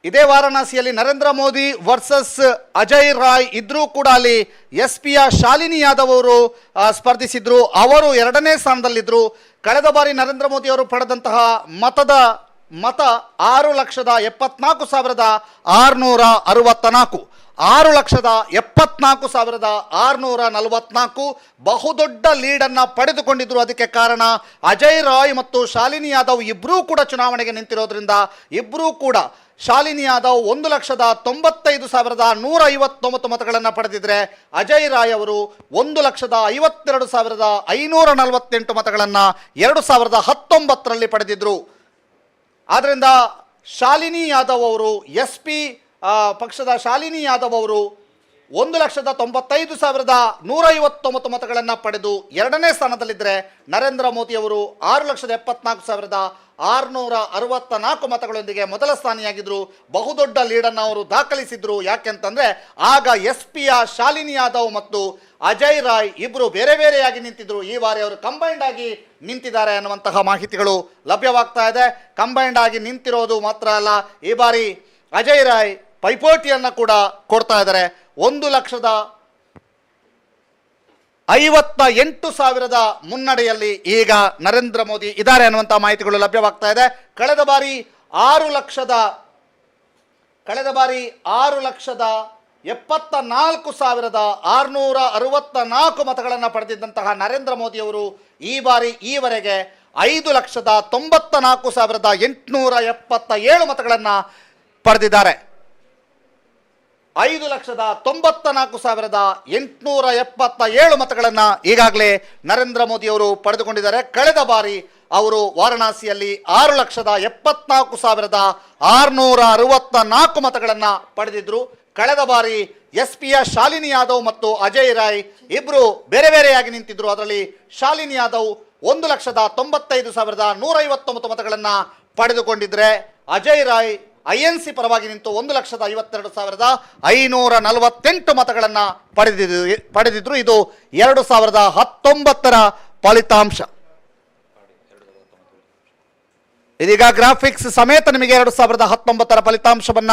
ಇದೇ ವಾರಣಾಸಿಯಲ್ಲಿ ನರೇಂದ್ರ ಮೋದಿ ವರ್ಸಸ್ ಅಜಯ್ ರಾಯ್ ಇದ್ರೂ ಕೂಡ ಅಲ್ಲಿ SP ಶಾಲಿನಿ ಯಾದವ್ ಅವರು ಸ್ಪರ್ಧಿಸಿದ್ರು. ಅವರು 2ನೇ ಸ್ಥಾನದಲ್ಲಿದ್ದರು. ಕಳೆದ ಬಾರಿ ನರೇಂದ್ರ ಮೋದಿ ಅವರು ಪಡೆದಂತಹ ಮತ 6,74,664, 6,74,644 ಬಹುದೊಡ್ಡ ಲೀಡನ್ನು ಪಡೆದುಕೊಂಡಿದ್ರು. ಅದಕ್ಕೆ ಕಾರಣ ಅಜಯ್ ರಾಯ್ ಮತ್ತು ಶಾಲಿನಿ ಯಾದವ್ ಇಬ್ಬರೂ ಕೂಡ ಚುನಾವಣೆಗೆ ನಿಂತಿರೋದ್ರಿಂದ ಇಬ್ಬರೂ ಕೂಡ ಶಾಲಿನಿ ಯಾದವ್ 1,95,159 ಮತಗಳನ್ನು ಪಡೆದಿದ್ರೆ ಅಜಯ್ ರಾಯ್ ಅವರು 1,52,548 ಮತಗಳನ್ನು 2019ರಲ್ಲಿ ಪಡೆದಿದ್ರು. ಆದ್ದರಿಂದ ಶಾಲಿನಿ ಯಾದವ್ ಅವರು SP ಪಕ್ಷದ ಶಾಲಿನಿ ಯಾದವ್ ಅವರು 1,95,159 ಮತಗಳನ್ನು ಪಡೆದು ಎರಡನೇ ಸ್ಥಾನದಲ್ಲಿದ್ದರೆ ನರೇಂದ್ರ ಮೋದಿಯವರು 6,74,664 ಮತಗಳೊಂದಿಗೆ ಮೊದಲ ಸ್ಥಾನಿಯಾಗಿದ್ದರು. ಬಹುದೊಡ್ಡ ಲೀಡನ್ನು ಅವರು ದಾಖಲಿಸಿದ್ರು. ಯಾಕೆಂತಂದರೆ ಆಗ SP ಶಾಲಿನಿ ಯಾದವ್ ಮತ್ತು ಅಜಯ್ ರಾಯ್ ಇಬ್ಬರು ಬೇರೆ ಬೇರೆಯಾಗಿ ನಿಂತಿದ್ರು. ಈ ಬಾರಿ ಅವರು ಕಂಬೈಂಡ್ ಆಗಿ ನಿಂತಿದ್ದಾರೆ ಅನ್ನುವಂತಹ ಮಾಹಿತಿಗಳು ಲಭ್ಯವಾಗ್ತಾ ಇದೆ. ಕಂಬೈಂಡ್ ಆಗಿ ನಿಂತಿರೋದು ಮಾತ್ರ ಅಲ್ಲ, ಈ ಬಾರಿ ಅಜಯ್ ರಾಯ್ ಪೈಪೋಟಿಯನ್ನು ಕೂಡ ಕೊಡ್ತಾ ಇದ್ದಾರೆ. 1,58,000 ಮುನ್ನಡೆಯಲ್ಲಿ ಈಗ ನರೇಂದ್ರ ಮೋದಿ ಇದ್ದಾರೆ ಅನ್ನುವಂಥ ಮಾಹಿತಿಗಳು ಲಭ್ಯವಾಗ್ತಾ ಇದೆ. ಕಳೆದ ಬಾರಿ 6,74,664 ಮತಗಳನ್ನು ಪಡೆದಿದ್ದಂತಹ ನರೇಂದ್ರ ಮೋದಿಯವರು ಈ ಬಾರಿ ಈವರೆಗೆ 5,94,877 ಮತಗಳನ್ನು ಪಡೆದಿದ್ದಾರೆ. 5,94,877 ಮತಗಳನ್ನು ಈಗಾಗಲೇ ನರೇಂದ್ರ ಮೋದಿಯವರು ಪಡೆದುಕೊಂಡಿದ್ದಾರೆ. ಕಳೆದ ಬಾರಿ ಅವರು ವಾರಣಾಸಿಯಲ್ಲಿ 6,74,664 ಮತಗಳನ್ನು ಪಡೆದಿದ್ದರು. ಕಳೆದ ಬಾರಿ SP ಶಾಲಿನಿ ಯಾದವ್ ಮತ್ತು ಅಜಯ್ ರಾಯ್ ಇಬ್ಬರು ಬೇರೆ ಬೇರೆಯಾಗಿ ನಿಂತಿದ್ರು. ಅದರಲ್ಲಿ ಶಾಲಿನಿ ಯಾದವ್ 1,95,159 ಮತಗಳನ್ನು ಪಡೆದುಕೊಂಡಿದ್ರೆ ಅಜಯ್ ರಾಯ್ INC ಪರವಾಗಿ ನಿಂತು 1,52,548 ಮತಗಳನ್ನು ಪಡೆದಿದ್ರು. ಇದು 2019 ಫಲಿತಾಂಶ. ಇದೀಗ ಗ್ರಾಫಿಕ್ಸ್ ಸಮೇತ ನಿಮಗೆ 2019 ಫಲಿತಾಂಶವನ್ನ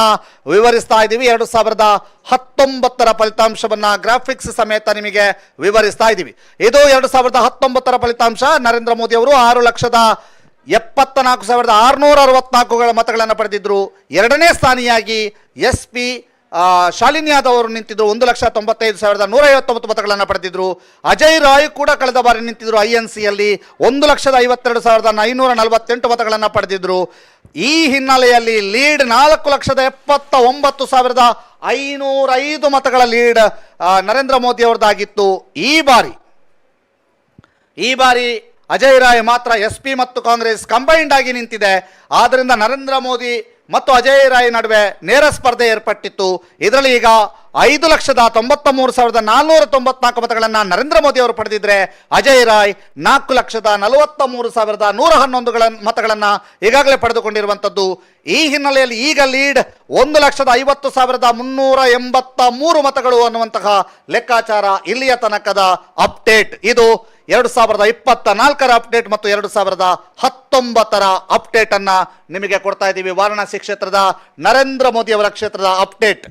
ವಿವರಿಸ್ತಾ ಇದ್ದೀವಿ. 2019 ಫಲಿತಾಂಶವನ್ನ ಗ್ರಾಫಿಕ್ಸ್ ಸಮೇತ ನಿಮಗೆ ವಿವರಿಸ್ತಾ ಇದ್ದೀವಿ. ಇದು 2019 ಫಲಿತಾಂಶ. ನರೇಂದ್ರ ಮೋದಿ ಅವರು 6,74,664 ಮತಗಳನ್ನು ಪಡೆದಿದ್ರು. ಎರಡನೇ ಸ್ಥಾನಿಯಾಗಿ SP ಶಾಲಿನಿ ಯಾದವ್ ಅವರು ನಿಂತಿದ್ರು. 1,95,159 ಮತಗಳನ್ನು ಪಡೆದಿದ್ರು. ಅಜಯ್ ರಾಯ್ ಕೂಡ ಕಳೆದ ಬಾರಿ ನಿಂತಿದ್ರು. INCಯಲ್ಲಿ 1,52,548 ಮತಗಳನ್ನು ಪಡೆದಿದ್ರು. ಈ ಹಿನ್ನೆಲೆಯಲ್ಲಿ ಲೀಡ್ 4,79,505 ಮತಗಳ ಲೀಡ್ ನರೇಂದ್ರ ಮೋದಿ ಅವರದಾಗಿತ್ತು. ಈ ಬಾರಿ ಅಜಯ್ ರಾಯ್ ಮಾತ್ರ SP ಮತ್ತು ಕಾಂಗ್ರೆಸ್ ಕಂಬೈಂಡ್ ಆಗಿ ನಿಂತಿದೆ. ಆದ್ದರಿಂದ ನರೇಂದ್ರ ಮೋದಿ ಮತ್ತು ಅಜಯ್ ರಾಯ್ ನಡುವೆ ನೇರ ಸ್ಪರ್ಧೆ ಏರ್ಪಟ್ಟಿತ್ತು. ಇದರಲ್ಲಿ ಈಗ 5,93,494 ಮತಗಳನ್ನು ನರೇಂದ್ರ ಮೋದಿ ಅವರು ಪಡೆದಿದ್ರೆ ಅಜಯ್ ರಾಯ್ 4,43,111 ಮತಗಳನ್ನು ಈಗಾಗಲೇ ಪಡೆದುಕೊಂಡಿರುವಂಥದ್ದು. ಈ ಹಿನ್ನೆಲೆಯಲ್ಲಿ ಈಗ ಲೀಡ್ 1,50,383 ಮತಗಳು ಅನ್ನುವಂತಹ ಲೆಕ್ಕಾಚಾರ ಇಲ್ಲಿಯ ತನಕದ ಅಪ್ಡೇಟ್. ಇದು 2024 ಅಪ್ಡೇಟ್ ಮತ್ತು 2019 ಅಪ್ಡೇಟ್ ಅನ್ನ ನಿಮಗೆ ಕೊಡ್ತಾ ಇದ್ದೀವಿ. ವಾರಣಾಸಿ ಕ್ಷೇತ್ರದ ನರೇಂದ್ರ ಮೋದಿ ಅವರ ಕ್ಷೇತ್ರದ ಅಪ್ಡೇಟ್.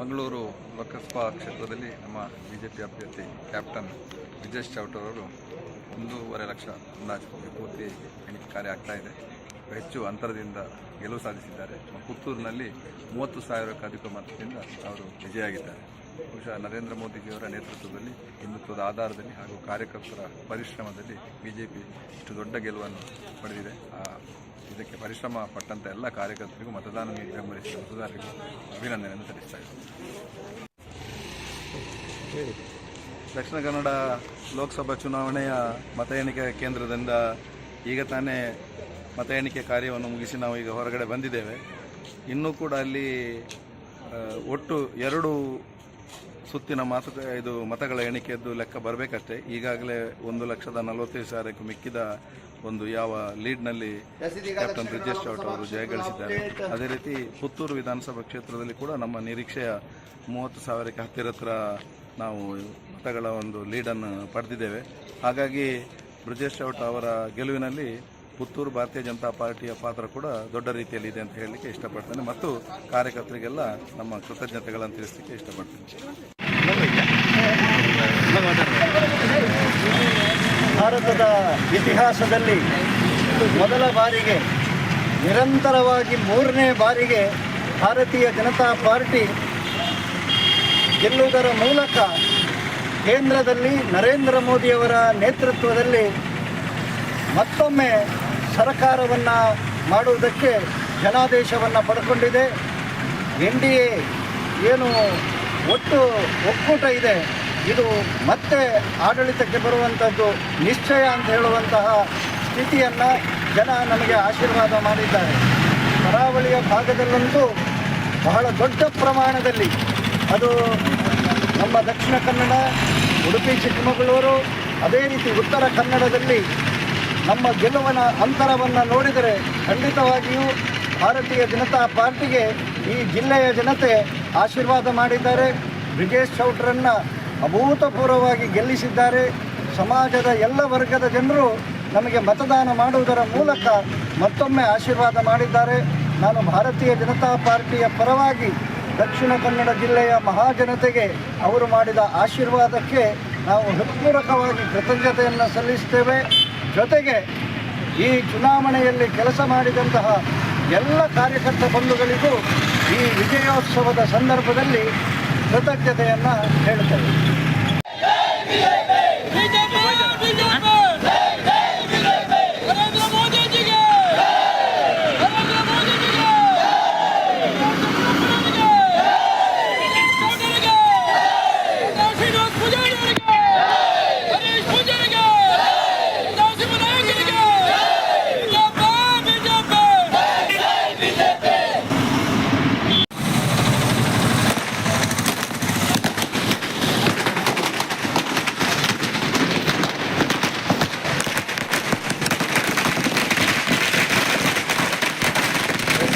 ಮಂಗಳೂರು ಲೋಕಸಭಾ ಕ್ಷೇತ್ರದಲ್ಲಿ ನಮ್ಮ ಬಿಜೆಪಿ ಅಭ್ಯರ್ಥಿ ಕ್ಯಾಪ್ಟನ್ ಬ್ರಿಜೇಶ್ ಚೌಟ ಅವರು 1.5 ಲಕ್ಷ ಅಂದಾಜು ಪೂರ್ತಿ ಎಣಿಕೆ ಕಾರ್ಯ ಆಗ್ತಾ ಇದೆ. ಹೆಚ್ಚು ಅಂತರದಿಂದ ಗೆಲುವು ಸಾಧಿಸಿದ್ದಾರೆ. ಪುತ್ತೂರಿನಲ್ಲಿ 30,000ಕ್ಕೂ ಅಧಿಕ ಮತದಿಂದ ಅವರು ವಿಜಯಿಯಾಗಿದ್ದಾರೆ. ಬಹುಶಃ ನರೇಂದ್ರ ಮೋದಿಜಿಯವರ ನೇತೃತ್ವದಲ್ಲಿ ಹಿಂದುತ್ವದ ಆಧಾರದಲ್ಲಿ ಹಾಗೂ ಕಾರ್ಯಕರ್ತರ ಪರಿಶ್ರಮದಲ್ಲಿ ಬಿಜೆಪಿ ಇಷ್ಟು ದೊಡ್ಡ ಗೆಲುವನ್ನು ಪಡೆದಿದೆ. ಇದಕ್ಕೆ ಪರಿಶ್ರಮ ಪಟ್ಟಂಥ ಎಲ್ಲ ಕಾರ್ಯಕರ್ತರಿಗೂ ಮತದಾನ ನೀಡಿ ಬೆಂಬಲಿಸಿದ ಮತದಾರರಿಗೂ ಅಭಿನಂದನೆಯನ್ನು ಸಲ್ಲಿಸ್ತಾ ಇದ್ದಾರೆ. ದಕ್ಷಿಣ ಕನ್ನಡ ಲೋಕಸಭಾ ಚುನಾವಣೆಯ ಮತ ಎಣಿಕೆ ಕೇಂದ್ರದಿಂದ ಈಗ ತಾನೇ ಮತ ಎಣಿಕೆ ಕಾರ್ಯವನ್ನು ಮುಗಿಸಿ ನಾವು ಈಗ ಹೊರಗಡೆ ಬಂದಿದ್ದೇವೆ. ಇನ್ನೂ ಕೂಡ ಅಲ್ಲಿ ಒಟ್ಟು 2 ಸುತ್ತಿನ ಮತಗಳ ಎಣಿಕೆಯದ್ದು ಲೆಕ್ಕ ಬರಬೇಕಷ್ಟೇ. ಈಗಾಗಲೇ 1,45,000ಕ್ಕೂ ಮಿಕ್ಕಿದ ಒಂದು ಯಾವ ಲೀಡ್ನಲ್ಲಿ ಕ್ಯಾಪ್ಟನ್ ಬ್ರಿಜೇಶ್ ಚೌಟ ಅವರು ಜಯಗಳಿಸಿದ್ದಾರೆ. ಅದೇ ರೀತಿ ಪುತ್ತೂರು ವಿಧಾನಸಭಾ ಕ್ಷೇತ್ರದಲ್ಲಿ ಕೂಡ ನಮ್ಮ ನಿರೀಕ್ಷೆಯ 30,000ಕ್ಕೆ ಹತ್ತಿರ ನಾವು ಮತಗಳ ಒಂದು ಲೀಡನ್ನು ಪಡೆದಿದ್ದೇವೆ. ಹಾಗಾಗಿ ಬ್ರಿಜೇಶ್ ಚೌಟ ಅವರ ಗೆಲುವಿನಲ್ಲಿ ಪುತ್ತೂರು ಭಾರತೀಯ ಜನತಾ ಪಾರ್ಟಿಯ ಪಾತ್ರ ಕೂಡ ದೊಡ್ಡ ರೀತಿಯಲ್ಲಿ ಇದೆ ಅಂತ ಹೇಳಲಿಕ್ಕೆ ಇಷ್ಟಪಡ್ತೇನೆ ಮತ್ತು ಕಾರ್ಯಕರ್ತರಿಗೆಲ್ಲ ನಮ್ಮ ಕೃತಜ್ಞತೆಗಳನ್ನು ತಿಳಿಸಲಿಕ್ಕೆ ಇಷ್ಟಪಡ್ತೇನೆ. ಭಾರತದ ಇತಿಹಾಸದಲ್ಲಿ ಮೊದಲ ಬಾರಿಗೆ ನಿರಂತರವಾಗಿ 3ನೇ ಬಾರಿಗೆ ಭಾರತೀಯ ಜನತಾ ಪಾರ್ಟಿ ಗೆಲ್ಲುವುದರ ಮೂಲಕ ಕೇಂದ್ರದಲ್ಲಿ ನರೇಂದ್ರ ಮೋದಿಯವರ ನೇತೃತ್ವದಲ್ಲಿ ಮತ್ತೊಮ್ಮೆ ಸರ್ಕಾರವನ್ನು ಮಾಡುವುದಕ್ಕೆ ಜನಾದೇಶವನ್ನು ಪಡ್ಕೊಂಡಿದೆ. NDA ಏನು ಒಕ್ಕೂಟ ಇದೆ, ಇದು ಮತ್ತೆ ಆಡಳಿತಕ್ಕೆ ಬರುವಂಥದ್ದು ನಿಶ್ಚಯ ಅಂತ ಹೇಳುವಂತಹ ಸ್ಥಿತಿಯನ್ನು ಜನ ನಮಗೆ ಆಶೀರ್ವಾದ ಮಾಡಿದ್ದಾರೆ. ಕರಾವಳಿಯ ಭಾಗದಲ್ಲಂತೂ ಬಹಳ ದೊಡ್ಡ ಪ್ರಮಾಣದಲ್ಲಿ, ಅದು ನಮ್ಮ ದಕ್ಷಿಣ ಕನ್ನಡ, ಉಡುಪಿ ಚಿಕ್ಕಮಗಳೂರು, ಅದೇ ರೀತಿ ಉತ್ತರ ಕನ್ನಡದಲ್ಲಿ ನಮ್ಮ ಗೆಲುವಿನ ಅಂತರವನ್ನು ನೋಡಿದರೆ ಖಂಡಿತವಾಗಿಯೂ ಭಾರತೀಯ ಜನತಾ ಪಾರ್ಟಿಗೆ ಈ ಜಿಲ್ಲೆಯ ಜನತೆ ಆಶೀರ್ವಾದ ಮಾಡಿದ್ದಾರೆ. ಬ್ರಿಜೇಶ್ ಚೌಟರನ್ನು ಅಭೂತಪೂರ್ವವಾಗಿ ಗೆಲ್ಲಿಸಿದ್ದಾರೆ. ಸಮಾಜದ ಎಲ್ಲ ವರ್ಗದ ಜನರು ನಮಗೆ ಮತದಾನ ಮಾಡುವುದರ ಮೂಲಕ ಮತ್ತೊಮ್ಮೆ ಆಶೀರ್ವಾದ ಮಾಡಿದ್ದಾರೆ. ನಾನು ಭಾರತೀಯ ಜನತಾ ಪಾರ್ಟಿಯ ಪರವಾಗಿ ದಕ್ಷಿಣ ಕನ್ನಡ ಜಿಲ್ಲೆಯ ಮಹಾಜನತೆಗೆ ಅವರು ಮಾಡಿದ ಆಶೀರ್ವಾದಕ್ಕೆ ನಾವು ಹೃತ್ಪೂರ್ವಕವಾಗಿ ಕೃತಜ್ಞತೆಯನ್ನು ಸಲ್ಲಿಸ್ತೇವೆ. ಜೊತೆಗೆ ಈ ಚುನಾವಣೆಯಲ್ಲಿ ಕೆಲಸ ಮಾಡಿದಂತಹ ಎಲ್ಲ ಕಾರ್ಯಕರ್ತ ಬಂಧುಗಳಿಗೂ ಈ ವಿಜಯೋತ್ಸವದ ಸಂದರ್ಭದಲ್ಲಿ ಕೃತಜ್ಞತೆಯನ್ನು ಹೇಳ್ತೇವೆ.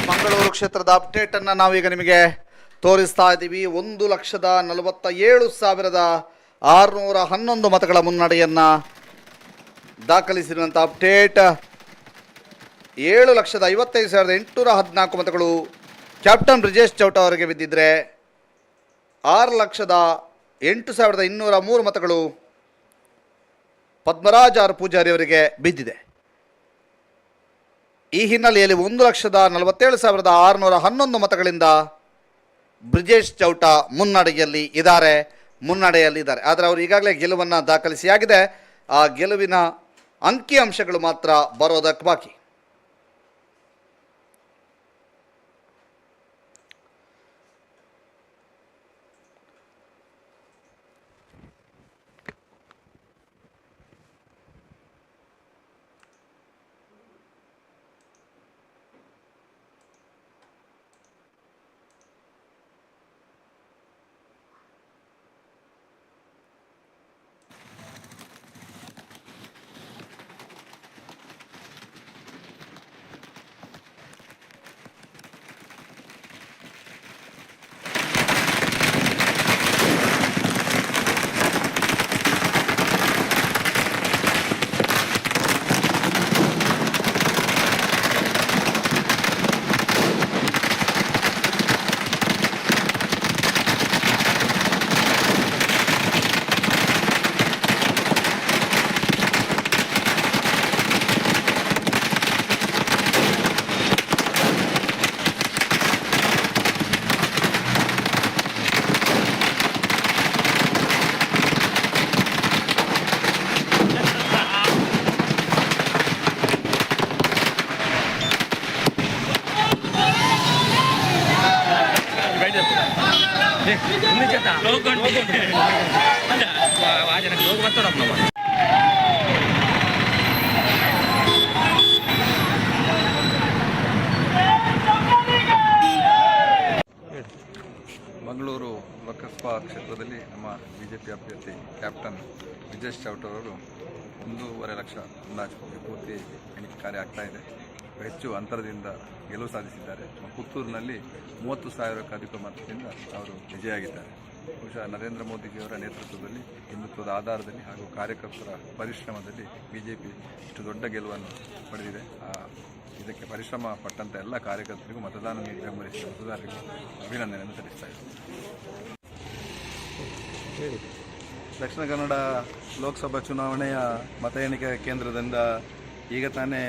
ಮಂಗಳೂರು ಕ್ಷೇತ್ರದ ಅಪ್ಡೇಟ್ ಅನ್ನು ನಾವೀಗ ನಿಮಗೆ ತೋರಿಸ್ತಾ ಇದ್ದೀವಿ. 1,47,611 ಮತಗಳ ಮುನ್ನಡೆಯನ್ನು ದಾಖಲಿಸಿರುವಂಥ ಅಪ್ಡೇಟ್. 7,55,814 ಮತಗಳು ಕ್ಯಾಪ್ಟನ್ ಬ್ರಿಜೇಶ್ ಚೌಟ ಅವರಿಗೆ ಬಿದ್ದಿದ್ರೆ 6,08,203 ಮತಗಳು ಪದ್ಮರಾಜ್ ಆರ್ ಪೂಜಾರಿ ಅವರಿಗೆ ಬಿದ್ದಿದೆ. ಈ ಹಿನ್ನೆಲೆಯಲ್ಲಿ 1,47,611 ಮತಗಳಿಂದ ಬ್ರಿಜೇಶ್ ಚೌಟ ಮುನ್ನಡೆಯಲ್ಲಿದ್ದಾರೆ. ಆದರೆ ಅವರು ಈಗಾಗಲೇ ಗೆಲುವನ್ನು ದಾಖಲಿಸಿಯಾಗಿದೆ. ಆ ಗೆಲುವಿನ ಅಂಕಿಅಂಶಗಳು ಮಾತ್ರ ಬರೋದಕ್ಕೆ ಬಾಕಿ. ಮಂಗಳೂರು ಲೋಕಸಭಾ ಕ್ಷೇತ್ರದಲ್ಲಿ ನಮ್ಮ ಬಿಜೆಪಿ ಅಭ್ಯರ್ಥಿ ಕ್ಯಾಪ್ಟನ್ ಬ್ರಿಜೇಶ್ ಚೌಟ ಅವರು 1.5 ಲಕ್ಷ ಅಂದಾಜು ಪೂರ್ತಿ ಎಣಿಕೆ ಕಾರ್ಯ ಆಗ್ತಾ ಇದೆ. ಹೆಚ್ಚು ಅಂತರದಿಂದ ಗೆಲುವು ಸಾಧಿಸಿದ್ದಾರೆ. ಪುತ್ತೂರಿನಲ್ಲಿ 30,000ಕ್ಕೂ ಅಧಿಕ ಮತದಿಂದ ಅವರು ವಿಜಯಿಯಾಗಿದ್ದಾರೆ. ಬಹುಶಃ ನರೇಂದ್ರ ಮೋದಿಜಿಯವರ ನೇತೃತ್ವದಲ್ಲಿ ಹಿಂದುತ್ವದ ಆಧಾರದಲ್ಲಿ ಹಾಗೂ ಕಾರ್ಯಕರ್ತರ ಪರಿಶ್ರಮದಲ್ಲಿ ಬಿಜೆಪಿ ಇಷ್ಟು ದೊಡ್ಡ ಗೆಲುವನ್ನು ಪಡೆದಿದೆ. ಇದಕ್ಕೆ ಪರಿಶ್ರಮ ಪಟ್ಟಂಥ ಎಲ್ಲ ಕಾರ್ಯಕರ್ತರಿಗೂ ಮತದಾನ ನೀಡಿ ಬೆಂಬಲಿಸಿದ ಮತದಾರರಿಗೂ ಅಭಿನಂದನೆಯನ್ನು ಸಲ್ಲಿಸ್ತಾ ಇದ್ದಾರೆ. ದಕ್ಷಿಣ ಕನ್ನಡ ಲೋಕಸಭಾ ಚುನಾವಣೆಯ ಮತ ಎಣಿಕೆ ಕೇಂದ್ರದಿಂದ ಈಗ ತಾನೇ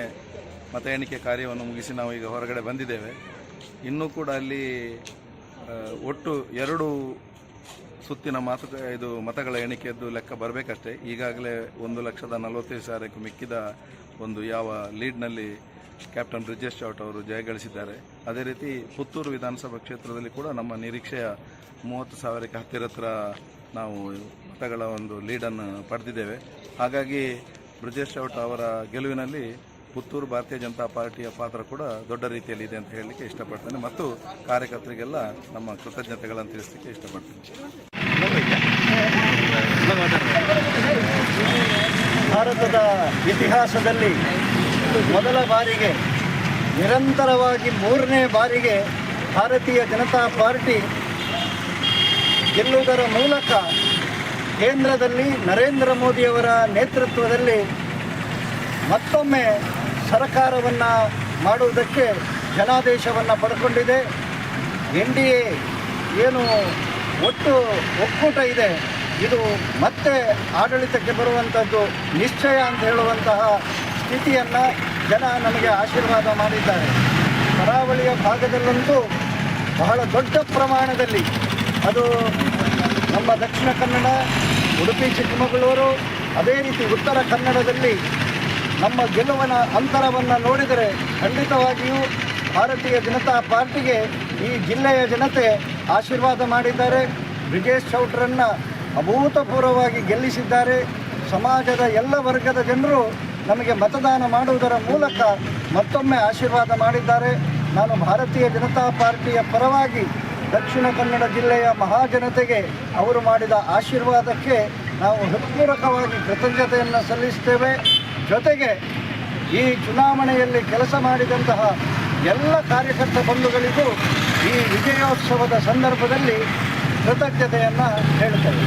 ಮತ ಎಣಿಕೆ ಕಾರ್ಯವನ್ನು ಮುಗಿಸಿ ನಾವು ಈಗ ಹೊರಗಡೆ ಬಂದಿದ್ದೇವೆ. ಇನ್ನೂ ಕೂಡ ಅಲ್ಲಿ ಒಟ್ಟು 2 ಸುತ್ತಿನ ಮತಗಳ ಎಣಿಕೆಯದ್ದು ಲೆಕ್ಕ ಬರಬೇಕಷ್ಟೇ. ಈಗಾಗಲೇ 1,45,000ಕ್ಕೂ ಮಿಕ್ಕಿದ ಒಂದು ಯಾವ ಲೀಡ್ನಲ್ಲಿ ಕ್ಯಾಪ್ಟನ್ ಬ್ರಿಜೇಶ್ ಚೌಟ ಅವರು ಜಯಗಳಿಸಿದ್ದಾರೆ. ಅದೇ ರೀತಿ ಪುತ್ತೂರು ವಿಧಾನಸಭಾ ಕ್ಷೇತ್ರದಲ್ಲಿ ಕೂಡ ನಮ್ಮ ನಿರೀಕ್ಷೆಯ 30,000ಕ್ಕೆ ಹತ್ತಿರ ನಾವು ಮತಗಳ ಒಂದು ಲೀಡನ್ನು ಪಡೆದಿದ್ದೇವೆ. ಹಾಗಾಗಿ ಬ್ರಿಜೇಶ್ ಚೌಟ ಅವರ ಗೆಲುವಿನಲ್ಲಿ ಪುತ್ತೂರು ಭಾರತೀಯ ಜನತಾ ಪಾರ್ಟಿಯ ಪಾತ್ರ ಕೂಡ ದೊಡ್ಡ ರೀತಿಯಲ್ಲಿ ಇದೆ ಅಂತ ಹೇಳಲಿಕ್ಕೆ ಇಷ್ಟಪಡ್ತೇನೆ ಮತ್ತು ಕಾರ್ಯಕರ್ತರಿಗೆಲ್ಲ ನಮ್ಮ ಕೃತಜ್ಞತೆಗಳನ್ನು ತಿಳಿಸಲಿಕ್ಕೆ ಇಷ್ಟಪಡ್ತೇನೆ. ಭಾರತದ ಇತಿಹಾಸದಲ್ಲಿ ಮೊದಲ ಬಾರಿಗೆ ನಿರಂತರವಾಗಿ 3ನೇ ಬಾರಿಗೆ ಭಾರತೀಯ ಜನತಾ ಪಾರ್ಟಿ ಗೆಲ್ಲುವುದರ ಮೂಲಕ ಕೇಂದ್ರದಲ್ಲಿ ನರೇಂದ್ರ ಮೋದಿಯವರ ನೇತೃತ್ವದಲ್ಲಿ ಮತ್ತೊಮ್ಮೆ ಸರ್ಕಾರವನ್ನು ಮಾಡುವುದಕ್ಕೆ ಜನಾದೇಶವನ್ನು ಪಡ್ಕೊಂಡಿದೆ. NDA ಏನು ಒಟ್ಟು ಒಕ್ಕೂಟ ಇದೆ, ಇದು ಮತ್ತೆ ಆಡಳಿತಕ್ಕೆ ಬರುವಂಥದ್ದು ನಿಶ್ಚಯ ಅಂತ ಹೇಳುವಂತಹ ಸ್ಥಿತಿಯನ್ನು ಜನ ನಮಗೆ ಆಶೀರ್ವಾದ ಮಾಡಿದ್ದಾರೆ. ಕರಾವಳಿಯ ಭಾಗದಲ್ಲಂತೂ ಬಹಳ ದೊಡ್ಡ ಪ್ರಮಾಣದಲ್ಲಿ, ಅದು ನಮ್ಮ ದಕ್ಷಿಣ ಕನ್ನಡ, ಉಡುಪಿ ಚಿಕ್ಕಮಗಳೂರು, ಅದೇ ರೀತಿ ಉತ್ತರ ಕನ್ನಡದಲ್ಲಿ ನಮ್ಮ ಗೆಲುವಿನ ಅಂತರವನ್ನು ನೋಡಿದರೆ ಖಂಡಿತವಾಗಿಯೂ ಭಾರತೀಯ ಜನತಾ ಪಾರ್ಟಿಗೆ ಈ ಜಿಲ್ಲೆಯ ಜನತೆ ಆಶೀರ್ವಾದ ಮಾಡಿದ್ದಾರೆ. ಬ್ರಿಜೇಶ್ ಚೌಟರನ್ನು ಅಭೂತಪೂರ್ವವಾಗಿ ಗೆಲ್ಲಿಸಿದ್ದಾರೆ. ಸಮಾಜದ ಎಲ್ಲ ವರ್ಗದ ಜನರು ನಮಗೆ ಮತದಾನ ಮಾಡುವುದರ ಮೂಲಕ ಮತ್ತೊಮ್ಮೆ ಆಶೀರ್ವಾದ ಮಾಡಿದ್ದಾರೆ. ನಾನು ಭಾರತೀಯ ಜನತಾ ಪಾರ್ಟಿಯ ಪರವಾಗಿ ದಕ್ಷಿಣ ಕನ್ನಡ ಜಿಲ್ಲೆಯ ಮಹಾಜನತೆಗೆ ಅವರು ಮಾಡಿದ ಆಶೀರ್ವಾದಕ್ಕೆ ನಾವು ಹೃತ್ಪೂರ್ವಕವಾಗಿ ಕೃತಜ್ಞತೆಯನ್ನು ಸಲ್ಲಿಸ್ತೇವೆ. ಜೊತೆಗೆ ಈ ಚುನಾವಣೆಯಲ್ಲಿ ಕೆಲಸ ಮಾಡಿದಂತಹ ಎಲ್ಲ ಕಾರ್ಯಕರ್ತ ಬಂಧುಗಳಿಗೂ ಈ ವಿಜಯೋತ್ಸವದ ಸಂದರ್ಭದಲ್ಲಿ ಕೃತಜ್ಞತೆಯನ್ನು ಹೇಳ್ತೇವೆ.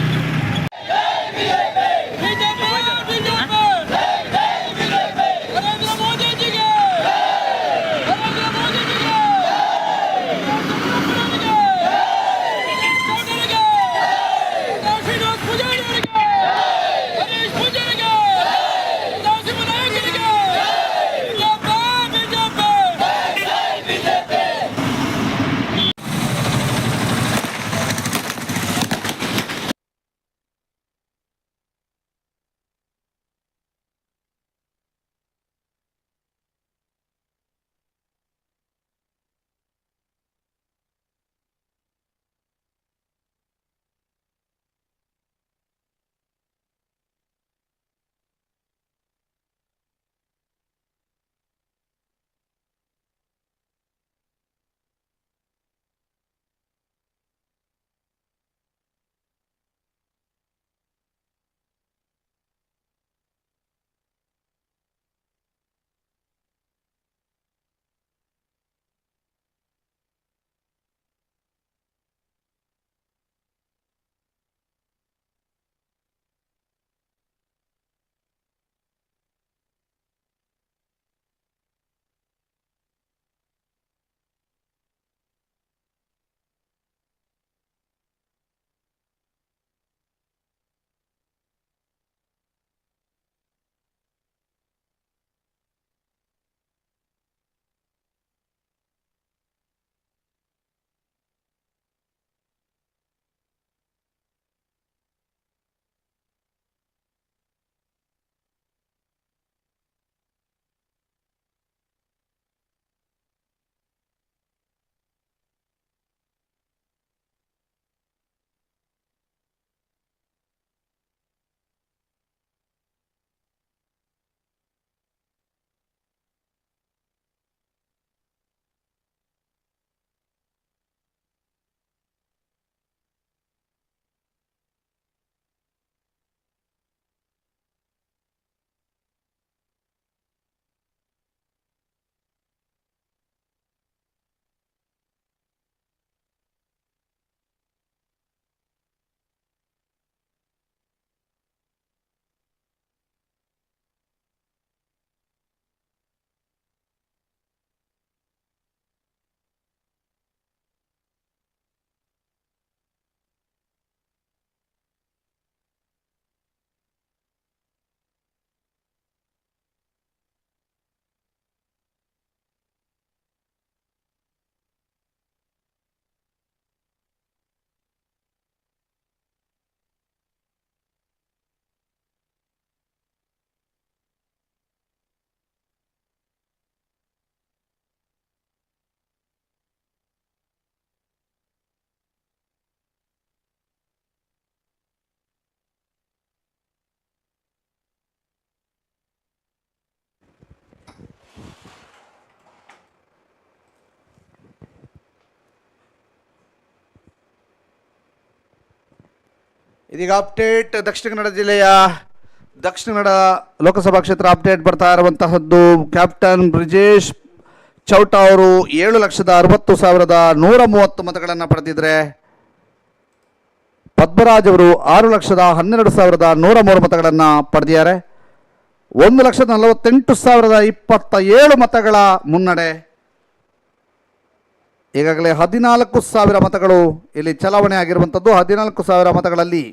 ಇದೀಗ ಅಪ್ಡೇಟ್ ದಕ್ಷಿಣ ಕನ್ನಡ ಜಿಲ್ಲೆಯ ದಕ್ಷಿಣ ಕನ್ನಡ ಲೋಕಸಭಾ ಕ್ಷೇತ್ರ ಅಪ್ಡೇಟ್ ಬರ್ತಾ ಇರುವಂತಹದ್ದು. ಕ್ಯಾಪ್ಟನ್ ಬ್ರಿಜೇಶ್ ಚೌಟ ಅವರು 7,60,130 ಮತಗಳನ್ನು ಪಡೆದಿದ್ರೆ ಪದ್ಮರಾಜ್ ಅವರು 6,12,103 ಮತಗಳನ್ನು ಪಡೆದಿದ್ದಾರೆ. 1,48,027 ಮತಗಳ ಮುನ್ನಡೆ. ಈಗಾಗಲೇ 14,000 ಮತಗಳು ಇಲ್ಲಿ ಚಲಾವಣೆ ಆಗಿರುವಂಥದ್ದು. 14,000 ಮತಗಳಲ್ಲಿ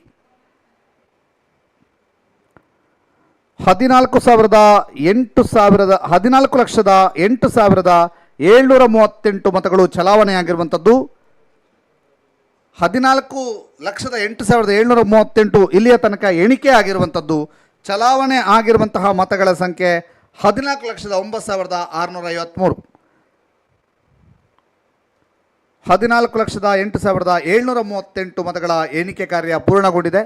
14,08,738 ಮತಗಳು ಚಲಾವಣೆ ಆಗಿರುವಂಥದ್ದು. 14,08,738 ಇಲ್ಲಿಯ ತನಕ ಎಣಿಕೆ ಆಗಿರುವಂಥದ್ದು. ಚಲಾವಣೆ ಆಗಿರುವಂತಹ ಮತಗಳ ಸಂಖ್ಯೆ 14,09,653. 14,08,738 ಮತಗಳ ಎಣಿಕೆ ಕಾರ್ಯ ಪೂರ್ಣಗೊಂಡಿದೆ.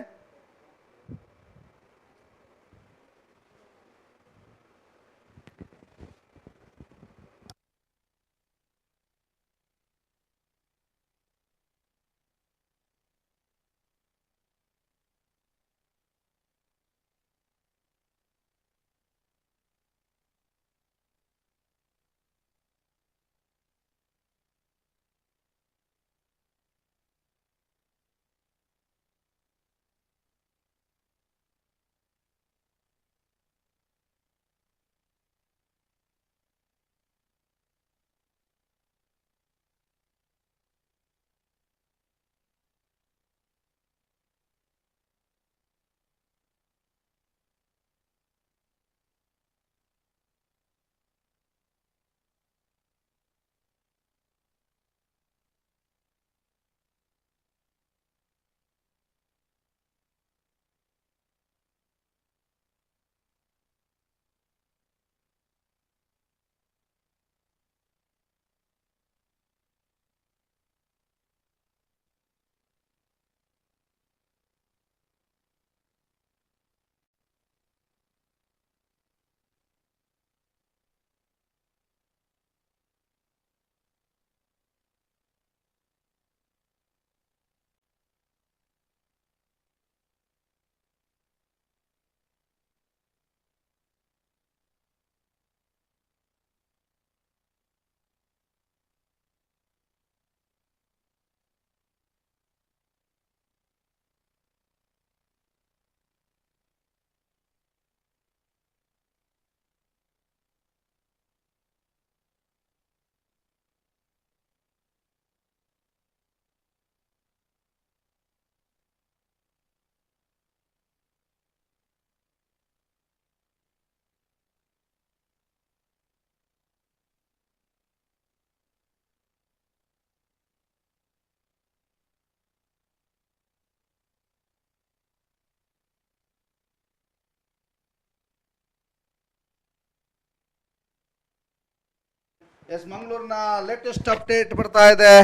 ಮಂಗಳೂರಿನ ಲೇಟೆಸ್ಟ್ ಅಪ್ಡೇಟ್ ಬರ್ತಾ ಇದೆ.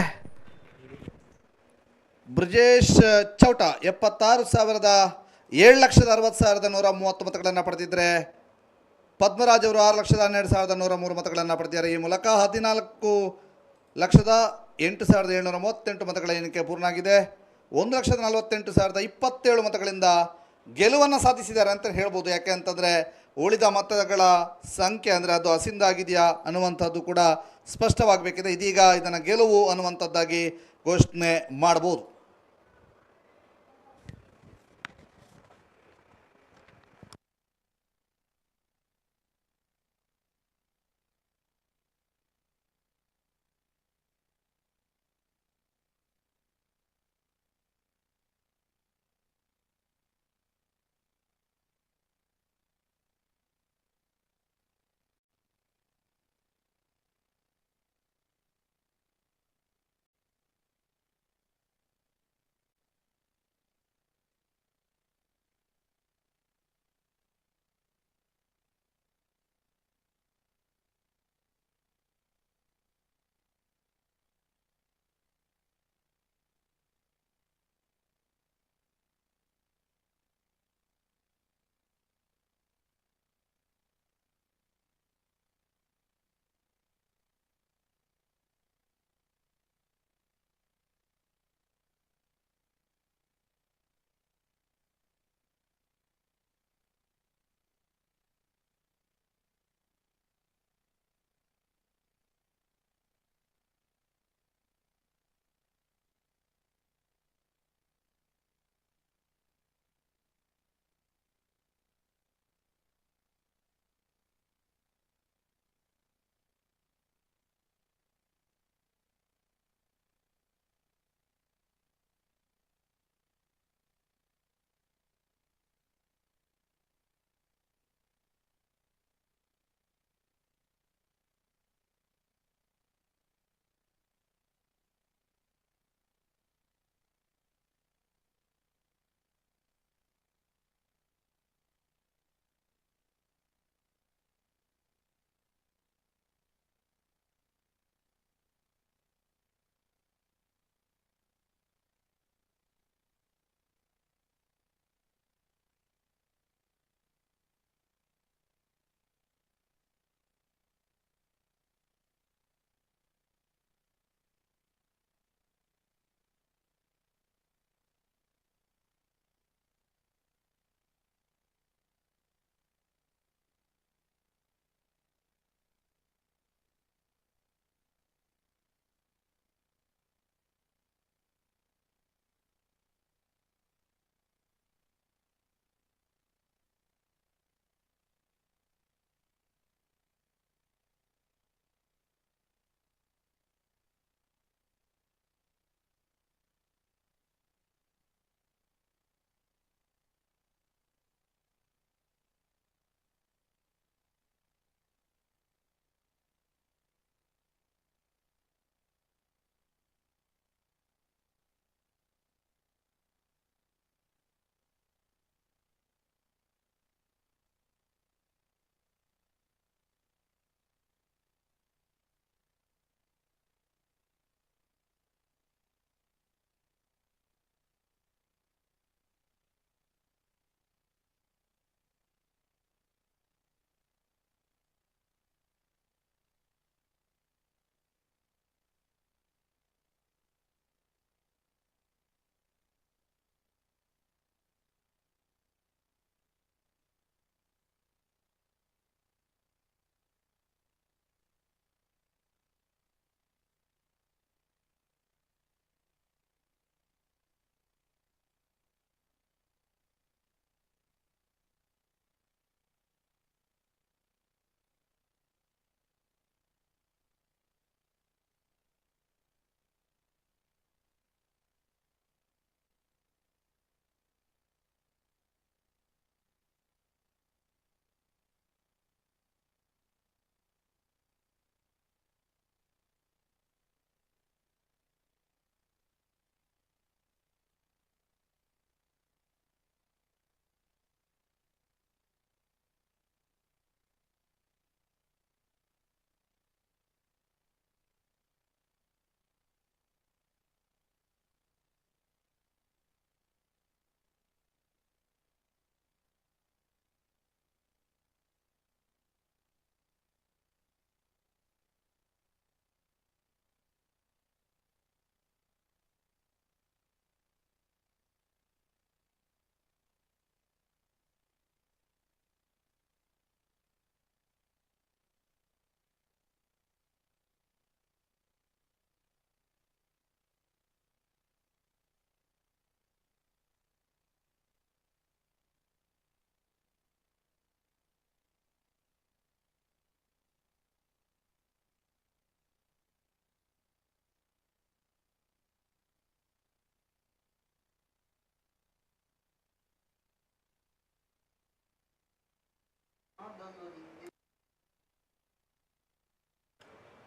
ಬ್ರಿಜೇಶ್ ಚೌಟ 7,60,130 ಮತಗಳನ್ನು ಪಡೆದಿದ್ದರೆ ಪದ್ಮರಾಜ್ ಅವರು 6,12,103 ಮತಗಳನ್ನು ಪಡೆದಿದ್ದಾರೆ. ಈ ಮೂಲಕ 14,08,738 ಮತಗಳ ಎಣಿಕೆ ಪೂರ್ಣ ಆಗಿದೆ. 1,48,027 ಮತಗಳಿಂದ ಗೆಲುವನ್ನು ಸಾಧಿಸಿದ್ದಾರೆ ಅಂತ ಹೇಳ್ಬೋದು. ಯಾಕೆ ಅಂತಂದರೆ ಉಳಿದ ಮತಗಳ ಸಂಖ್ಯೆ ಅಂದರೆ ಅದು ಹಸಿಂದಾಗಿದೆಯಾ ಅನ್ನುವಂಥದ್ದು ಕೂಡ ಸ್ಪಷ್ಟವಾಗಬೇಕಿದೆ. ಇದೀಗ ಇದನ್ನು ಗೆಲುವು ಅನ್ನುವಂಥದ್ದಾಗಿ ಘೋಷಣೆ ಮಾಡ್ಬೋದು.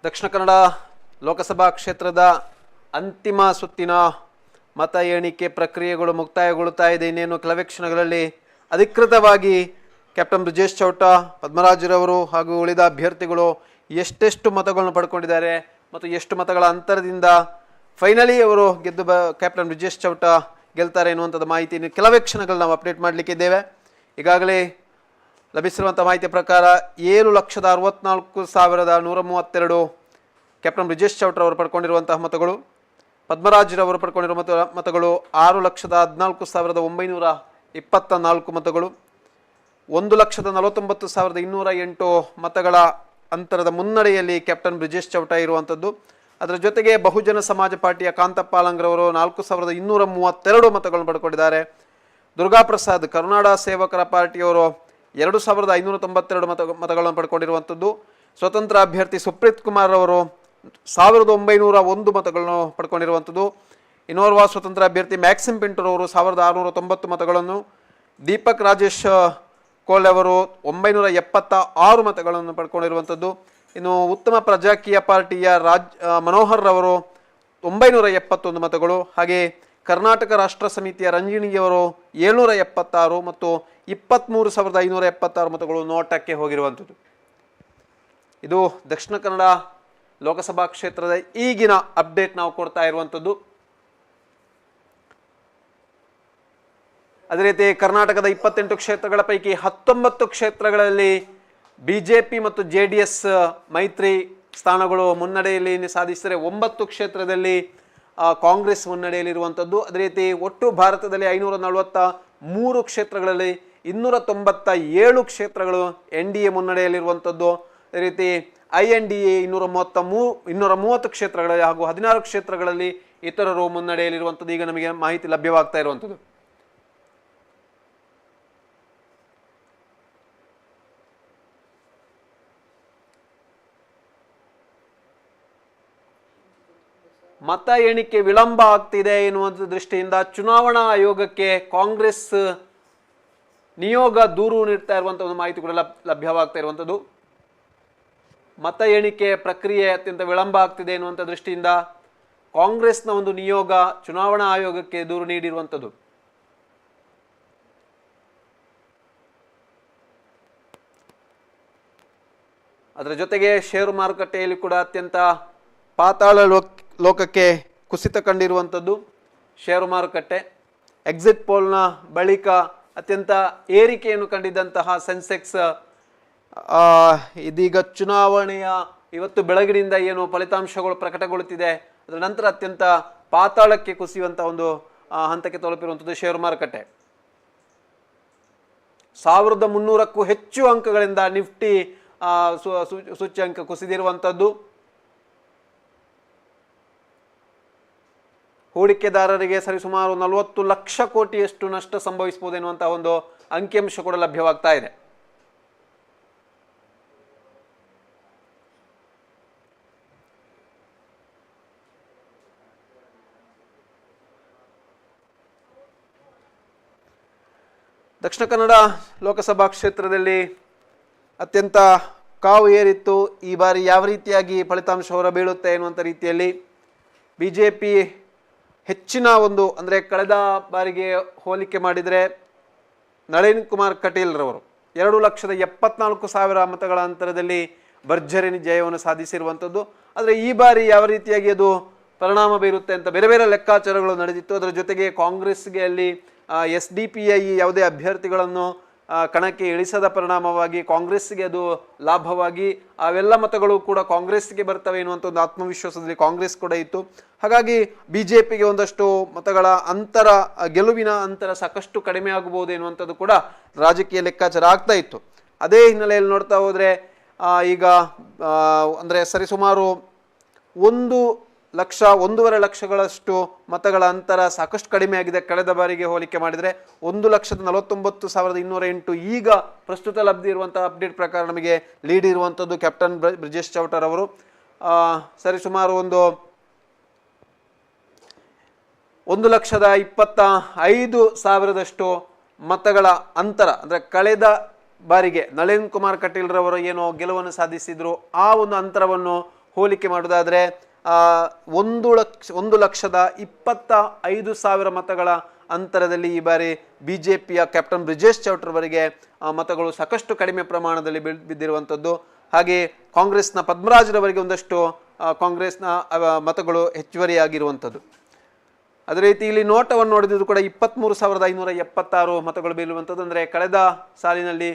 ದಕ್ಷಿಣ ಕನ್ನಡ ಲೋಕಸಭಾ ಕ್ಷೇತ್ರದ ಅಂತಿಮ ಸುತ್ತಿನ ಮತ ಎಣಿಕೆ ಪ್ರಕ್ರಿಯೆಗಳು ಮುಕ್ತಾಯಗೊಳ್ಳುತ್ತಾ ಇದೆ. ಇನ್ನೇನು ಕೆಲವೇ ಕ್ಷಣಗಳಲ್ಲಿ ಅಧಿಕೃತವಾಗಿ ಕ್ಯಾಪ್ಟನ್ ಬ್ರಿಜೇಶ್ ಚೌಟ, ಪದ್ಮರಾಜರವರು ಹಾಗೂ ಉಳಿದ ಅಭ್ಯರ್ಥಿಗಳು ಎಷ್ಟೆಷ್ಟು ಮತಗಳನ್ನು ಪಡ್ಕೊಂಡಿದ್ದಾರೆ ಮತ್ತು ಎಷ್ಟು ಮತಗಳ ಅಂತರದಿಂದ ಫೈನಲಿ ಅವರು ಕ್ಯಾಪ್ಟನ್ ಬ್ರಿಜೇಶ್ ಚೌಟ ಗೆಲ್ತಾರೆ ಎನ್ನುವಂಥದ್ದು ಮಾಹಿತಿ ಕೆಲವೇ ಕ್ಷಣಗಳು ನಾವು ಅಪ್ಡೇಟ್ ಮಾಡಲಿಕ್ಕಿದ್ದೇವೆ. ಈಗಾಗಲೇ ಲಭಿಸಿರುವಂಥ ಮಾಹಿತಿಯ ಪ್ರಕಾರ 7,64,132 ಕ್ಯಾಪ್ಟನ್ ಬ್ರಿಜೇಶ್ ಚೌಟ್ರ ಅವರು ಪಡ್ಕೊಂಡಿರುವಂತಹ ಮತಗಳು, ಪದ್ಮರಾಜರವರು ಪಡ್ಕೊಂಡಿರುವ ಮತಗಳು 6,14,924 ಮತಗಳು, 1,49,208 ಮತಗಳ ಅಂತರದ ಮುನ್ನಡೆಯಲ್ಲಿ ಕ್ಯಾಪ್ಟನ್ ಬ್ರಿಜೇಶ್ ಚೌಟ ಇರುವಂಥದ್ದು. ಅದರ ಜೊತೆಗೆ ಬಹುಜನ ಸಮಾಜ ಪಾರ್ಟಿಯ ಕಾಂತಪ್ಪಾಲಂಗ್ರವರು 4,232 ಮತಗಳನ್ನು ಪಡ್ಕೊಂಡಿದ್ದಾರೆ. ದುರ್ಗಾಪ್ರಸಾದ್ ಕರುನಾಡ ಸೇವಕರ ಪಾರ್ಟಿಯವರು 2,592 ಮತಗಳನ್ನು ಪಡ್ಕೊಂಡಿರುವಂಥದ್ದು. ಸ್ವತಂತ್ರ ಅಭ್ಯರ್ಥಿ ಸುಪ್ರೀತ್ ಕುಮಾರ್ ಅವರು 1,901 ಮತಗಳನ್ನು ಪಡ್ಕೊಂಡಿರುವಂಥದ್ದು. ಇನ್ನೋರ್ವ ಸ್ವತಂತ್ರ ಅಭ್ಯರ್ಥಿ ಮ್ಯಾಕ್ಸಿಮ್ ಪಿಂಟೂರವರು 1,690 ಮತಗಳನ್ನು, ದೀಪಕ್ ರಾಜೇಶ್ ಕೋಲ್ ಅವರು 976 ಮತಗಳನ್ನು ಪಡ್ಕೊಂಡಿರುವಂಥದ್ದು. ಇನ್ನು ಉತ್ತಮ ಪ್ರಜಾಕೀಯ ಪಾರ್ಟಿಯ ಮನೋಹರ್ ರವರು 971 ಮತಗಳು, ಹಾಗೆ ಕರ್ನಾಟಕ ರಾಷ್ಟ್ರ ಸಮಿತಿಯ ರಂಜಿಣಿಯವರು 776 ಮತ್ತು 23,576 ಮತಗಳು ನೋಟಕ್ಕೆ ಹೋಗಿರುವಂಥದ್ದು. ಇದು ದಕ್ಷಿಣ ಕನ್ನಡ ಲೋಕಸಭಾ ಕ್ಷೇತ್ರದ ಈಗಿನ ಅಪ್ಡೇಟ್ ನಾವು ಕೊಡ್ತಾ ಇರುವಂಥದ್ದು. ಅದೇ ರೀತಿ ಕರ್ನಾಟಕದ 28 ಕ್ಷೇತ್ರಗಳ ಪೈಕಿ 19 ಕ್ಷೇತ್ರಗಳಲ್ಲಿ ಬಿಜೆಪಿ ಮತ್ತು JDS ಮೈತ್ರಿ ಸ್ಥಾನಗಳು ಮುನ್ನಡೆಯಲ್ಲಿ ಸಾಧಿಸಿದರೆ 9 ಕ್ಷೇತ್ರದಲ್ಲಿ ಕಾಂಗ್ರೆಸ್ ಮುನ್ನಡೆಯಲ್ಲಿರುವಂಥದ್ದು. ಅದೇ ರೀತಿ ಒಟ್ಟು ಭಾರತದಲ್ಲಿ 543 ಕ್ಷೇತ್ರಗಳಲ್ಲಿ 297 ಕ್ಷೇತ್ರಗಳು NDA ಮುನ್ನಡೆಯಲ್ಲಿರುವಂಥದ್ದು. ಅದೇ ರೀತಿ INDA 230 ಕ್ಷೇತ್ರಗಳಲ್ಲಿ ಹಾಗೂ 16 ಕ್ಷೇತ್ರಗಳಲ್ಲಿ ಇತರರು ಮುನ್ನಡೆಯಲ್ಲಿರುವಂಥದ್ದು ಈಗ ನಮಗೆ ಮಾಹಿತಿ ಲಭ್ಯವಾಗ್ತಾ ಇರುವಂಥದ್ದು. ಮತ ಎಣಿಕೆ ವಿಳಂಬ ಆಗ್ತಿದೆ ಎನ್ನುವಂಥ ದೃಷ್ಟಿಯಿಂದ ಚುನಾವಣಾ ಆಯೋಗಕ್ಕೆ ಕಾಂಗ್ರೆಸ್ ನಿಯೋಗ ದೂರು ನೀಡ್ತಾ ಇರುವಂಥ ಒಂದು ಮಾಹಿತಿ ಕೂಡ ಲಭ್ಯವಾಗ್ತಾ ಇರುವಂಥದ್ದು. ಮತ ಎಣಿಕೆ ಪ್ರಕ್ರಿಯೆ ಅತ್ಯಂತ ವಿಳಂಬ ಆಗ್ತಿದೆ ಎನ್ನುವಂಥ ದೃಷ್ಟಿಯಿಂದ ಕಾಂಗ್ರೆಸ್ನ ಒಂದು ನಿಯೋಗ ಚುನಾವಣಾ ಆಯೋಗಕ್ಕೆ ದೂರು ನೀಡಿರುವಂಥದ್ದು. ಅದರ ಜೊತೆಗೆ ಷೇರು ಮಾರುಕಟ್ಟೆಯಲ್ಲಿ ಕೂಡ ಅತ್ಯಂತ ಪಾತಾಳ ಲೋಕಕ್ಕೆ ಕುಸಿತ ಕಂಡಿರುವಂಥದ್ದು ಷೇರು ಮಾರುಕಟ್ಟೆ. ಎಕ್ಸಿಟ್ ಪೋಲ್ನ ಬಳಿಕ ಅತ್ಯಂತ ಏರಿಕೆಯನ್ನು ಕಂಡಿದ್ದಂತಹ ಸೆನ್ಸೆಕ್ಸ್ ಇದೀಗ ಚುನಾವಣೆಯ ಇವತ್ತು ಬೆಳಗಿನಿಂದ ಏನು ಫಲಿತಾಂಶಗಳು ಪ್ರಕಟಗೊಳ್ಳುತ್ತಿದೆ ಅದರ ನಂತರ ಅತ್ಯಂತ ಪಾತಾಳಕ್ಕೆ ಕುಸಿಯುವಂಥ ಒಂದು ಹಂತಕ್ಕೆ ತಲುಪಿರುವಂಥದ್ದು ಷೇರು ಮಾರುಕಟ್ಟೆ. 1,300ಕ್ಕೂ ಹೆಚ್ಚು ಅಂಕಗಳಿಂದ ನಿಫ್ಟಿ ಸೂಚ್ಯಂಕ ಕುಸಿದಿರುವಂಥದ್ದು. ಹೂಡಿಕೆದಾರರಿಗೆ ಸರಿಸುಮಾರು 40 ಲಕ್ಷ ಕೋಟಿಯಷ್ಟು ನಷ್ಟ ಸಂಭವಿಸಬಹುದು ಎನ್ನುವಂತಹ ಒಂದು ಅಂಕಿಅಂಶ ಕೂಡ ಲಭ್ಯವಾಗ್ತಾ ಇದೆ. ದಕ್ಷಿಣ ಕನ್ನಡ ಲೋಕಸಭಾ ಕ್ಷೇತ್ರದಲ್ಲಿ ಅತ್ಯಂತ ಕಾವು ಏರಿತ್ತು. ಈ ಬಾರಿ ಯಾವ ರೀತಿಯಾಗಿ ಫಲಿತಾಂಶ ಹೊರಬೀಳುತ್ತೆ ಎನ್ನುವಂಥ ರೀತಿಯಲ್ಲಿ ಬಿಜೆಪಿ ಹೆಚ್ಚಿನ ಒಂದು ಅಂದರೆ ಕಳೆದ ಬಾರಿಗೆ ಹೋಲಿಕೆ ಮಾಡಿದರೆ ನಳಿನ್ ಕುಮಾರ್ ಕಟೀಲ್ ರವರು 2,74,000 ಮತಗಳ ಅಂತರದಲ್ಲಿ ಭರ್ಜರಿ ಜಯವನ್ನು ಸಾಧಿಸಿರುವಂಥದ್ದು. ಆದರೆ ಈ ಬಾರಿ ಯಾವ ರೀತಿಯಾಗಿ ಅದು ಪರಿಣಾಮ ಬೀರುತ್ತೆ ಅಂತ ಬೇರೆ ಬೇರೆ ಲೆಕ್ಕಾಚಾರಗಳು ನಡೆದಿತ್ತು. ಅದರ ಜೊತೆಗೆ ಕಾಂಗ್ರೆಸ್ಗೆ ಅಲ್ಲಿ SDPI ಯಾವುದೇ ಅಭ್ಯರ್ಥಿಗಳನ್ನು ಕಣಕ್ಕೆ ಇಳಿಸದ ಪರಿಣಾಮವಾಗಿ ಕಾಂಗ್ರೆಸ್ಗೆ ಅದು ಲಾಭವಾಗಿ ಅವೆಲ್ಲ ಮತಗಳು ಕೂಡ ಕಾಂಗ್ರೆಸ್ಗೆ ಬರ್ತವೆ ಎನ್ನುವಂಥ ಒಂದು ಆತ್ಮವಿಶ್ವಾಸದಲ್ಲಿ ಕಾಂಗ್ರೆಸ್ ಕೂಡ ಇತ್ತು. ಹಾಗಾಗಿ BJPಗೆ ಒಂದಷ್ಟು ಮತಗಳ ಅಂತರ, ಗೆಲುವಿನ ಅಂತರ ಸಾಕಷ್ಟು ಕಡಿಮೆ ಆಗಬಹುದು ಎನ್ನುವಂಥದ್ದು ಕೂಡ ರಾಜಕೀಯ ಲೆಕ್ಕಾಚಾರ ಆಗ್ತಾ ಇತ್ತು. ಅದೇ ಹಿನ್ನೆಲೆಯಲ್ಲಿ ನೋಡ್ತಾ ಹೋದರೆ ಈಗ ಅಂದರೆ ಸರಿಸುಮಾರು 1,00,000 ಲಕ್ಷಗಳಷ್ಟು ಮತಗಳ ಅಂತರ ಸಾಕಷ್ಟು ಕಡಿಮೆ ಆಗಿದೆ ಕಳೆದ ಬಾರಿಗೆ ಹೋಲಿಕೆ ಮಾಡಿದರೆ. 1,49,208 ಈಗ ಪ್ರಸ್ತುತ ಲಭ್ಯ ಇರುವಂತಹ ಅಪ್ಡೇಟ್ ಪ್ರಕಾರ ನಮಗೆ ಲೀಡ್ ಇರುವಂಥದ್ದು ಕ್ಯಾಪ್ಟನ್ ಬ್ರಿಜೇಶ್ ಚೌಟರ್ ಅವರು. ಸರಿಸುಮಾರು 1,25,500 ಮತಗಳ ಅಂತರ ಅಂದರೆ ಕಳೆದ ಬಾರಿಗೆ ನಳಿನ್ ಕುಮಾರ್ ಕಟೀಲ್ ರವರು ಏನೋ ಗೆಲುವನ್ನು ಸಾಧಿಸಿದ್ರು ಆ ಒಂದು ಅಂತರವನ್ನು ಹೋಲಿಕೆ ಮಾಡುವುದಾದ್ರೆ 1,25,000 ಮತಗಳ ಅಂತರದಲ್ಲಿ ಈ ಬಾರಿ ಬಿಜೆಪಿಯ ಕ್ಯಾಪ್ಟನ್ ಬ್ರಿಜೇಶ್ ಚೌಟರವರಿಗೆ ಮತಗಳು ಸಾಕಷ್ಟು ಕಡಿಮೆ ಪ್ರಮಾಣದಲ್ಲಿ ಬಿದ್ದಿರುವಂಥದ್ದು. ಹಾಗೆ ಕಾಂಗ್ರೆಸ್ನ ಪದ್ಮರಾಜ್ರವರಿಗೆ ಒಂದಷ್ಟು ಕಾಂಗ್ರೆಸ್ನ ಮತಗಳು ಹೆಚ್ಚುವರಿಯಾಗಿರುವಂಥದ್ದು. ಅದೇ ರೀತಿ ಇಲ್ಲಿ ನೋಟವನ್ನು ನೋಡಿದ್ರು ಕೂಡ 23,576 ಮತಗಳು ಬೀಳುವಂಥದ್ದು. ಅಂದರೆ ಕಳೆದ ಸಾಲಿನಲ್ಲಿ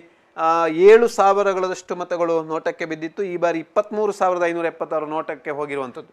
7,000ಗಳಷ್ಟು ಮತಗಳು ನೋಟಕ್ಕೆ ಬಿದ್ದಿತ್ತು. ಈ ಬಾರಿ 23,576 ನೋಟಕ್ಕೆ ಹೋಗಿರುವಂಥದ್ದು.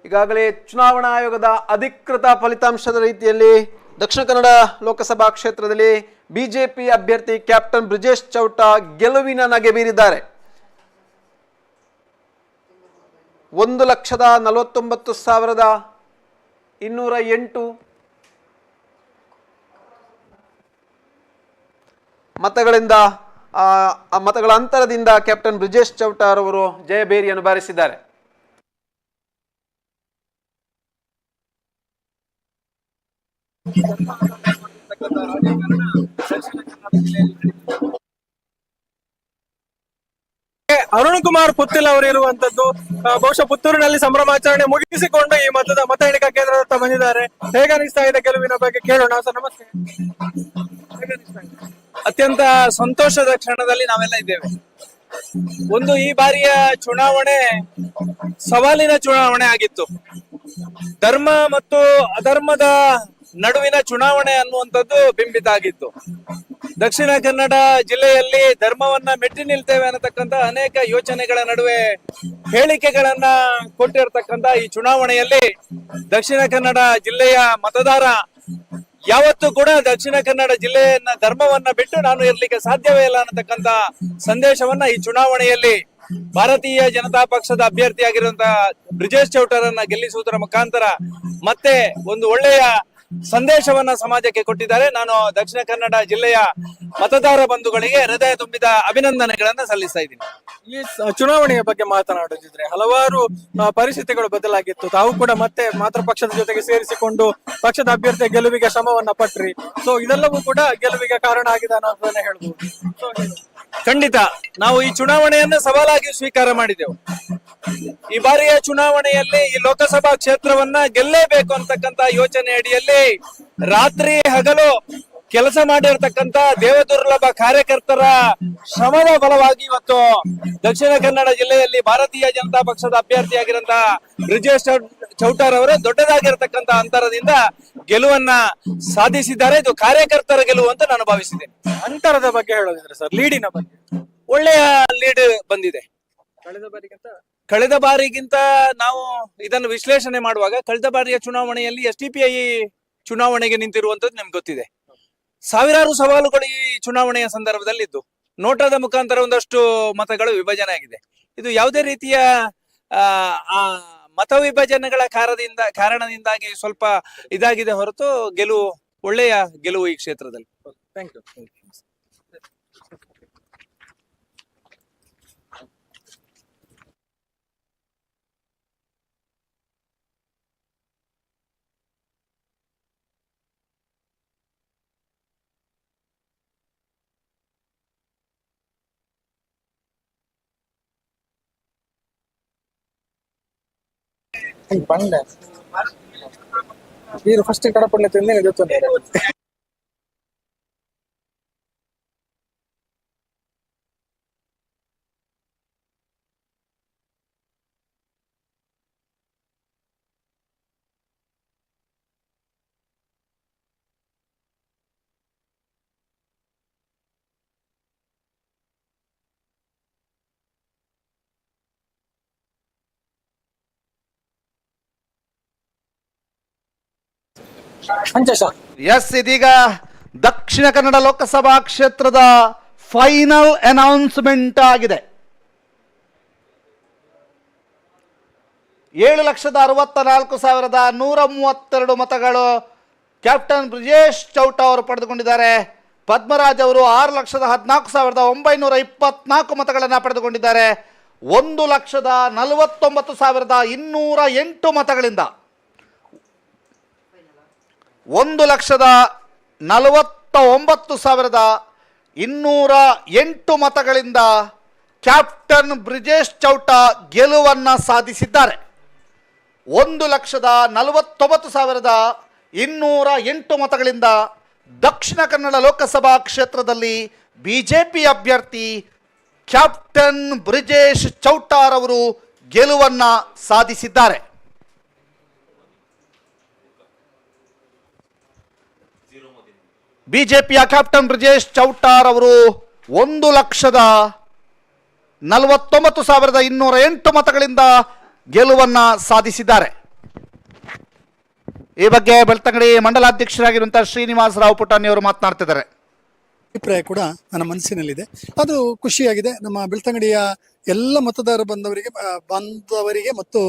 ಈಗಾಗಲೇ ಚುನಾವಣಾ ಆಯೋಗದ ಅಧಿಕೃತ ಫಲಿತಾಂಶದ ರೀತಿಯಲ್ಲಿ ದಕ್ಷಿಣ ಕನ್ನಡ ಲೋಕಸಭಾ ಕ್ಷೇತ್ರದಲ್ಲಿ ಬಿಜೆಪಿ ಅಭ್ಯರ್ಥಿ ಕ್ಯಾಪ್ಟನ್ ಬ್ರಿಜೇಶ್ ಚೌಟ ಗೆಲುವಿನ ನಗೆ ಬೀರಿದ್ದಾರೆ. 1,49,208 ಮತಗಳಿಂದ ಮತಗಳ ಅಂತರದಿಂದ ಕ್ಯಾಪ್ಟನ್ ಬ್ರಿಜೇಶ್ ಚೌಟ ಅವರು ಜಯಬೇರಿಯನ್ನು ಬಾರಿಸಿದ್ದಾರೆ. ಅರುಣ್ ಕುಮಾರ್ ಪುತ್ತಿಲ್ ಅವರು ಇರುವಂತದ್ದು ಬಹುಶಃ ಪುತ್ತೂರಿನಲ್ಲಿ ಸಂಭ್ರಮಾಚರಣೆ ಮುಗಿಸಿಕೊಂಡು ಈ ಮತ ಎಣಿಕಾ ಕೇಂದ್ರದತ್ತ ಬಂದಿದ್ದಾರೆ. ಹೇಗೆ ಅನಿಸ್ತಾ ಇದೆ ಗೆಲುವಿನ ಬಗ್ಗೆ ಕೇಳೋಣ. ಸರ್ ನಮಸ್ತೆ. ಅತ್ಯಂತ ಸಂತೋಷದ ಕ್ಷಣದಲ್ಲಿ ನಾವೆಲ್ಲ ಇದ್ದೇವೆ. ಒಂದು ಈ ಬಾರಿಯ ಚುನಾವಣೆ ಸವಾಲಿನ ಚುನಾವಣೆ ಆಗಿತ್ತು. ಧರ್ಮ ಮತ್ತು ಅಧರ್ಮದ ನಡುವಿನ ಚುನಾವಣೆ ಅನ್ನುವಂಥದ್ದು ಬಿಂಬಿತ ಆಗಿತ್ತು. ದಕ್ಷಿಣ ಕನ್ನಡ ಜಿಲ್ಲೆಯಲ್ಲಿ ಧರ್ಮವನ್ನ ಮೆಟ್ಟಿ ನಿಲ್ತೇವೆ ಅನ್ನತಕ್ಕಂತ ಅನೇಕ ಯೋಚನೆಗಳ ನಡುವೆ ಹೇಳಿಕೆಗಳನ್ನ ಕೊಟ್ಟಿರ್ತಕ್ಕಂತ ಈ ಚುನಾವಣೆಯಲ್ಲಿ ದಕ್ಷಿಣ ಕನ್ನಡ ಜಿಲ್ಲೆಯ ಮತದಾರ ಯಾವತ್ತೂ ಕೂಡ ದಕ್ಷಿಣ ಕನ್ನಡ ಜಿಲ್ಲೆಯನ್ನ ಧರ್ಮವನ್ನ ಬಿಟ್ಟು ನಾನು ಇರ್ಲಿಕ್ಕೆ ಸಾಧ್ಯವೇ ಇಲ್ಲ ಅನ್ನತಕ್ಕಂತ ಸಂದೇಶವನ್ನ ಈ ಚುನಾವಣೆಯಲ್ಲಿ ಭಾರತೀಯ ಜನತಾ ಪಕ್ಷದ ಅಭ್ಯರ್ಥಿಯಾಗಿರುವಂತಹ ಬ್ರಿಜೇಶ್ ಚೌಟರನ್ನ ಗೆಲ್ಲಿಸುವುದರ ಮುಖಾಂತರ ಮತ್ತೆ ಒಂದು ಒಳ್ಳೆಯ ಸಂದೇಶವನ್ನ ಸಮಾಜಕ್ಕೆ ಕೊಟ್ಟಿದ್ದಾರೆ. ನಾನು ದಕ್ಷಿಣ ಕನ್ನಡ ಜಿಲ್ಲೆಯ ಮತದಾರ ಬಂಧುಗಳಿಗೆ ಹೃದಯ ತುಂಬಿದ ಅಭಿನಂದನೆಗಳನ್ನ ಸಲ್ಲಿಸ್ತಾ ಇದ್ದೀನಿ. ಈ ಚುನಾವಣೆಯ ಬಗ್ಗೆ ಮಾತನಾಡುತ್ತಿದ್ರೆ ಹಲವಾರು ಪರಿಸ್ಥಿತಿಗಳು ಬದಲಾಗಿತ್ತು. ತಾವು ಕೂಡ ಮತ್ತೆ ಮಾತೃ ಪಕ್ಷದ ಜೊತೆಗೆ ಸೇರಿಸಿಕೊಂಡು ಪಕ್ಷದ ಅಭ್ಯರ್ಥಿಯ ಗೆಲುವಿಗೆ ಶ್ರಮವನ್ನ ಪಟ್ರಿ. ಸೊ ಇದೆಲ್ಲವೂ ಕೂಡ ಗೆಲುವಿಗೆ ಕಾರಣ ಆಗಿದೆ ಅನ್ನೋದನ್ನ ಹೇಳ್ಬೋದು. ಖಂಡಿತ ನಾವು ಈ ಚುನಾವಣೆಯನ್ನ ಸವಾಲಾಗಿ ಸ್ವೀಕಾರ ಮಾಡಿದೆವು. ಈ ಬಾರಿಯ ಚುನಾವಣೆಯಲ್ಲಿ ಈ ಲೋಕಸಭಾ ಕ್ಷೇತ್ರವನ್ನ ಗೆಲ್ಲೇಬೇಕು ಅಂತಕ್ಕಂತ ಯೋಚನೆ ಅಡಿಯಲ್ಲಿ ರಾತ್ರಿ ಹಗಲು ಕೆಲಸ ಮಾಡಿರ್ತಕ್ಕಂತ ದೇವದುರ್ಲಭ ಕಾರ್ಯಕರ್ತರ ಶ್ರಮದ ಫಲವಾಗಿ ಇವತ್ತು ದಕ್ಷಿಣ ಕನ್ನಡ ಜಿಲ್ಲೆಯಲ್ಲಿ ಭಾರತೀಯ ಜನತಾ ಪಕ್ಷದ ಅಭ್ಯರ್ಥಿಯಾಗಿರಂತಹ ಬ್ರಿಜೇಶ್ ಚೌಟಾರ್ ಅವರು ದೊಡ್ಡದಾಗಿರ್ತಕ್ಕಂತ ಅಂತರದಿಂದ ಗೆಲುವನ್ನ ಸಾಧಿಸಿದ್ದಾರೆ. ಇದು ಕಾರ್ಯಕರ್ತರ ಗೆಲುವು ಅಂತ ನಾನು ಭಾವಿಸಿದ್ದೇನೆ. ಅಂತರದ ಬಗ್ಗೆ ಹೇಳೋದಿದ್ರೆ ಸರ್, ಲೀಡಿನ ಬಗ್ಗೆ ಒಳ್ಳೆಯ ಲೀಡ್ ಬಂದಿದೆ. ಕಳೆದ ಬಾರಿಗಿಂತ ನಾವು ಇದನ್ನು ವಿಶ್ಲೇಷಣೆ ಮಾಡುವಾಗ ಕಳೆದ ಬಾರಿಯ ಚುನಾವಣೆಯಲ್ಲಿ SDPI ಚುನಾವಣೆಗೆ ನಿಂತಿರುವಂತದ್ದು ನಿಮ್ಗೆ ಗೊತ್ತಿದೆ. ಸಾವಿರಾರು ಸವಾಲುಗಳು ಈ ಚುನಾವಣೆಯ ಸಂದರ್ಭದಲ್ಲಿ ಇದ್ದು ನೋಟದ ಮುಖಾಂತರ ಒಂದಷ್ಟು ಮತಗಳು ವಿಭಜನೆ ಆಗಿದೆ. ಇದು ಯಾವುದೇ ರೀತಿಯ ಮತ ವಿಭಜನೆಗಳ ಕಾರಣದಿಂದಾಗಿ ಸ್ವಲ್ಪ ಇದಾಗಿದೆ ಹೊರತು ಒಳ್ಳೆಯ ಗೆಲುವು ಈ ಕ್ಷೇತ್ರದಲ್ಲಿ. Thank you. ಬಂಡೆ మీరు ఫస్ట్ కడప తింది చెప్తున్నారు. ಎಸ್, ಇದೀಗ ದಕ್ಷಿಣ ಕನ್ನಡ ಲೋಕಸಭಾ ಕ್ಷೇತ್ರದ ಫೈನಲ್ ಅನೌನ್ಸ್ಮೆಂಟ್ ಆಗಿದೆ. 7,64,132 ಮತಗಳು ಕ್ಯಾಪ್ಟನ್ ಬ್ರಿಜೇಶ್ ಚೌಟ ಅವರು ಪಡೆದುಕೊಂಡಿದ್ದಾರೆ. ಪದ್ಮರಾಜ್ ಅವರು 6,14,924 ಮತಗಳನ್ನು ಪಡೆದುಕೊಂಡಿದ್ದಾರೆ. 1,49,208 ಮತಗಳಿಂದ 1,49,208 ಮತಗಳಿಂದ ಕ್ಯಾಪ್ಟನ್ ಬ್ರಿಜೇಶ್ ಚೌಟ ಗೆಲುವನ್ನು ಸಾಧಿಸಿದ್ದಾರೆ. 1,49,208 ಮತಗಳಿಂದ ದಕ್ಷಿಣ ಕನ್ನಡ ಲೋಕಸಭಾ ಕ್ಷೇತ್ರದಲ್ಲಿ ಬಿಜೆಪಿ ಅಭ್ಯರ್ಥಿ ಕ್ಯಾಪ್ಟನ್ ಬ್ರಿಜೇಶ್ ಚೌಟಾರ್ ಅವರು ಗೆಲುವನ್ನು ಸಾಧಿಸಿದ್ದಾರೆ. ಬಿಜೆಪಿಯ ಕ್ಯಾಪ್ಟನ್ ಬ್ರಿಜೇಶ್ ಚೌಟಾರ್ ಅವರು 1,49,208 ಮತಗಳಿಂದ ಗೆಲುವನ್ನು ಸಾಧಿಸಿದ್ದಾರೆ. ಈ ಬಗ್ಗೆ ಬೆಳ್ತಂಗಡಿ ಮಂಡಲಾಧ್ಯಕ್ಷರಾಗಿರುವಂತಹ ಶ್ರೀನಿವಾಸ ರಾವ್ ಪುಟಾಣಿ ಅವರು ಮಾತನಾಡ್ತಿದ್ದಾರೆ. ಅಭಿಪ್ರಾಯ ಕೂಡ ನನ್ನ ಮನಸ್ಸಿನಲ್ಲಿದೆ. ಅದು ಖುಷಿಯಾಗಿದೆ. ನಮ್ಮ ಬೆಳ್ತಂಗಡಿಯ ಎಲ್ಲ ಮತದಾರ ಬಾಂಧವರಿಗೆ ಮತ್ತು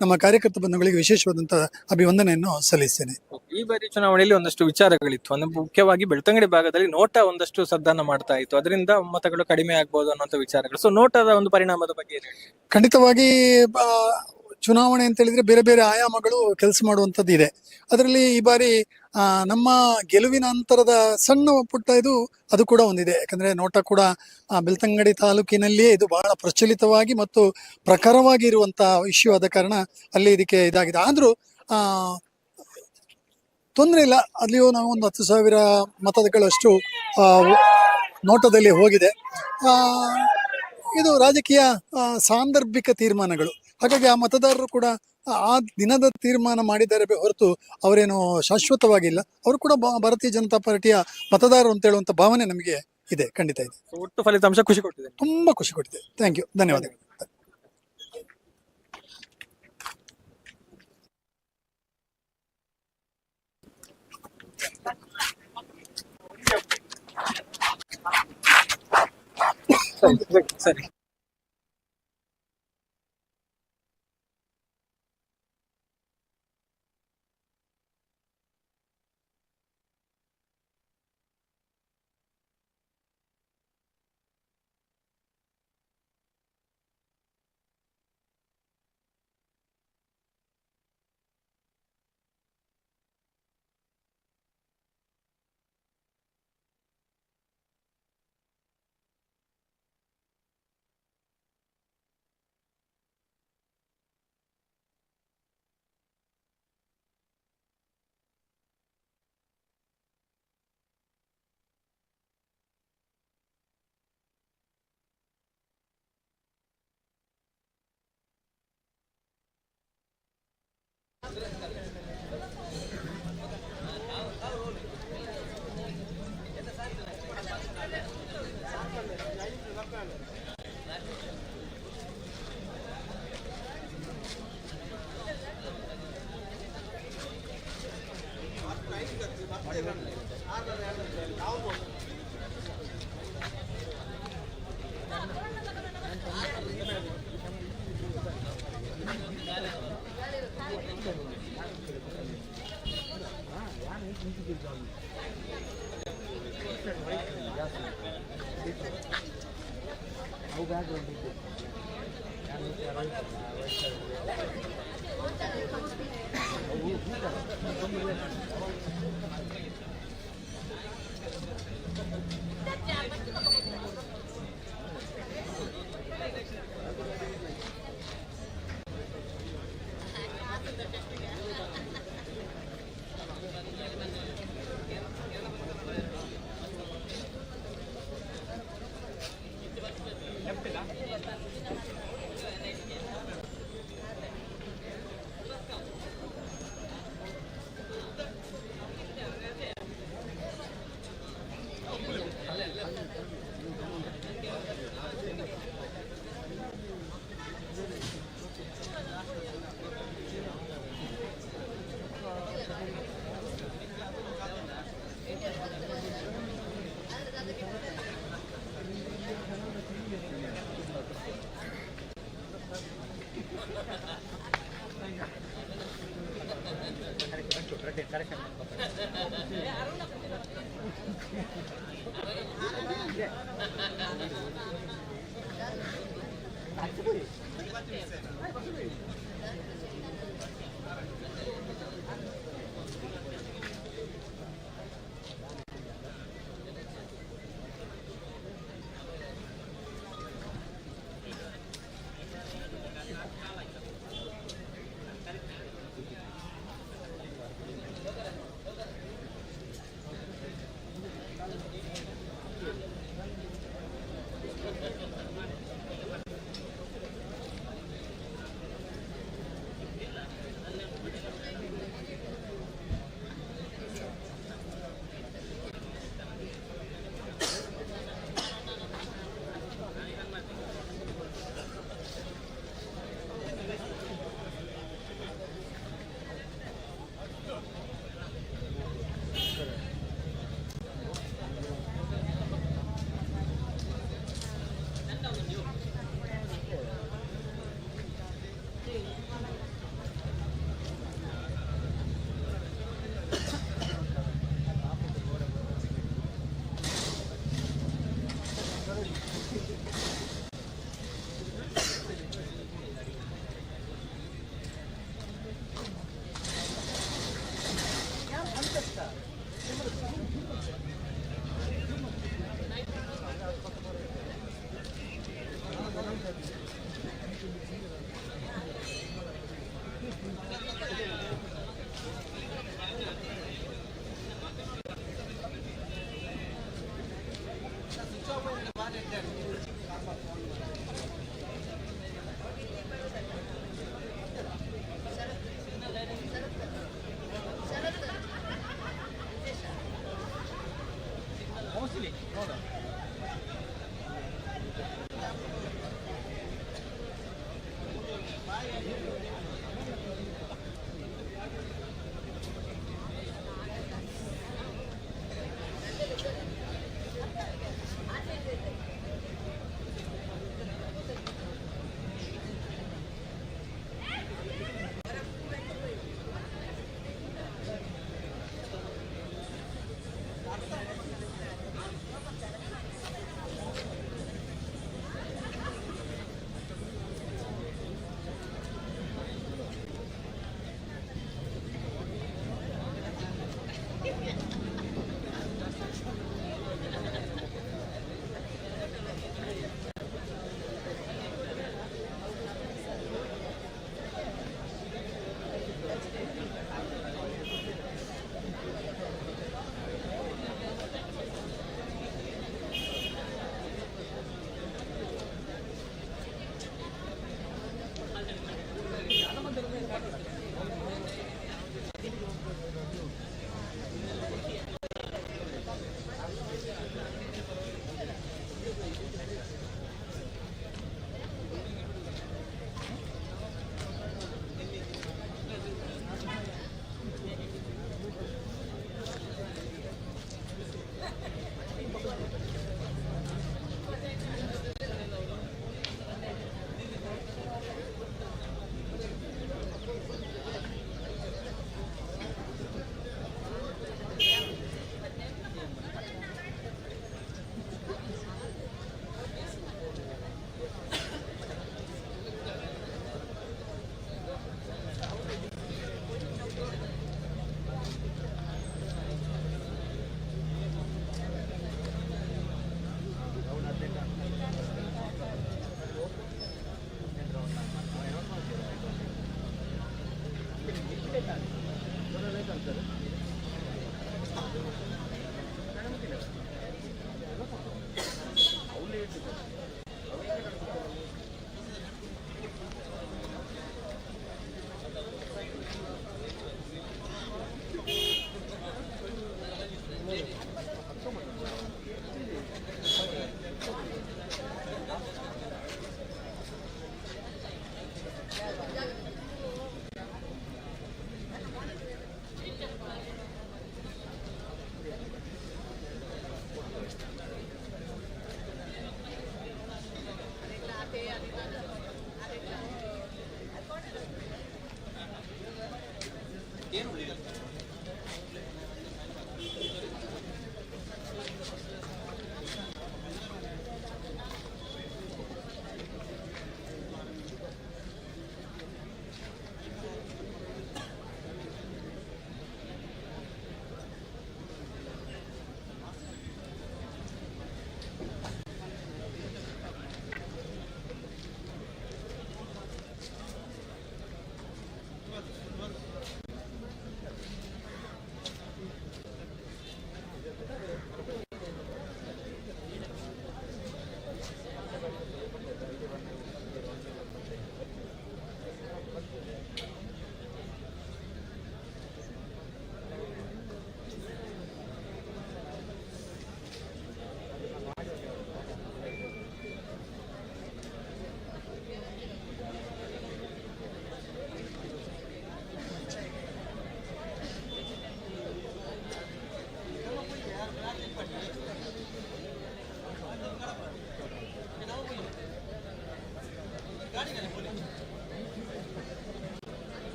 ನಮ್ಮ ಕಾರ್ಯಕರ್ತ ಬಂಧುಗಳಿಗೆ ವಿಶೇಷವಾದಂತಹ ಅಭಿವಂದನೆಯನ್ನು ಸಲ್ಲಿಸ್ತೇನೆ. ಈ ಬಾರಿ ಚುನಾವಣೆಯಲ್ಲಿ ಒಂದಷ್ಟು ವಿಚಾರಗಳಿತ್ತು. ಅಂದ್ರೆ ಮುಖ್ಯವಾಗಿ ಬೆಳ್ತಂಗಡಿ ಭಾಗದಲ್ಲಿ ನೋಟ ಒಂದಷ್ಟು ಸದ್ದನ್ನ ಮಾಡ್ತಾ ಇತ್ತು, ಅದರಿಂದ ಮತಗಳು ಕಡಿಮೆ ಆಗ್ಬೋದು ಅನ್ನುವಂಥ ವಿಚಾರಗಳು. ಸೊ ನೋಟದ ಒಂದು ಪರಿಣಾಮದ ಬಗ್ಗೆ ಏನ್ ಹೇಳಿ? ಖಂಡಿತವಾಗಿ ಚುನಾವಣೆ ಅಂತ ಹೇಳಿದ್ರೆ ಬೇರೆ ಬೇರೆ ಆಯಾಮಗಳು ಕೆಲಸ ಮಾಡುವಂಥದ್ದು ಇದೆ. ಅದರಲ್ಲಿ ಈ ಬಾರಿ ನಮ್ಮ ಗೆಲುವಿನ ಅಂತರದ ಸಣ್ಣ ಪುಟ್ಟ ಅದು ಕೂಡ ಒಂದಿದೆ. ಯಾಕಂದ್ರೆ ನೋಟ ಕೂಡ ಬೆಳ್ತಂಗಡಿ ತಾಲೂಕಿನಲ್ಲಿಯೇ ಇದು ಬಹಳ ಪ್ರಚಲಿತವಾಗಿ ಮತ್ತು ಪ್ರಖರವಾಗಿ ಇರುವಂತಹ ಇಶ್ಯೂ ಆದ ಕಾರಣ ಅಲ್ಲಿ ಇದಕ್ಕೆ ಇದಾಗಿದೆ. ಆದ್ರೂ ತೊಂದರೆ ಇಲ್ಲ. ಅಲ್ಲಿಯೂ ನಾವು ಒಂದು 10,000 ಮತಗಳಷ್ಟು ನೋಟದಲ್ಲಿ ಹೋಗಿದೆ. ಇದು ರಾಜಕೀಯ ಸಾಂದರ್ಭಿಕ ತೀರ್ಮಾನಗಳು. ಹಾಗಾಗಿ ಆ ಮತದಾರರು ಕೂಡ ಆ ದಿನದ ತೀರ್ಮಾನ ಮಾಡಿದ್ದಾರೆ ಹೊರತು ಅವರೇನು ಶಾಶ್ವತವಾಗಿಲ್ಲ. ಅವರು ಕೂಡ ಭಾರತೀಯ ಜನತಾ ಪಾರ್ಟಿಯ ಮತದಾರರು ಅಂತ ಹೇಳುವಂತ ಭಾವನೆ ನಮಗೆ ಇದೆ, ಖಂಡಿತ ಇದೆ. ಒಟ್ಟು ಫಲಿತಾಂಶ ಖುಷಿ ಕೊಟ್ಟಿದೆ, ತುಂಬಾ ಖುಷಿ ಕೊಟ್ಟಿದೆ. ಥ್ಯಾಂಕ್ ಯು, ಧನ್ಯವಾದಗಳು. ಸರಿ.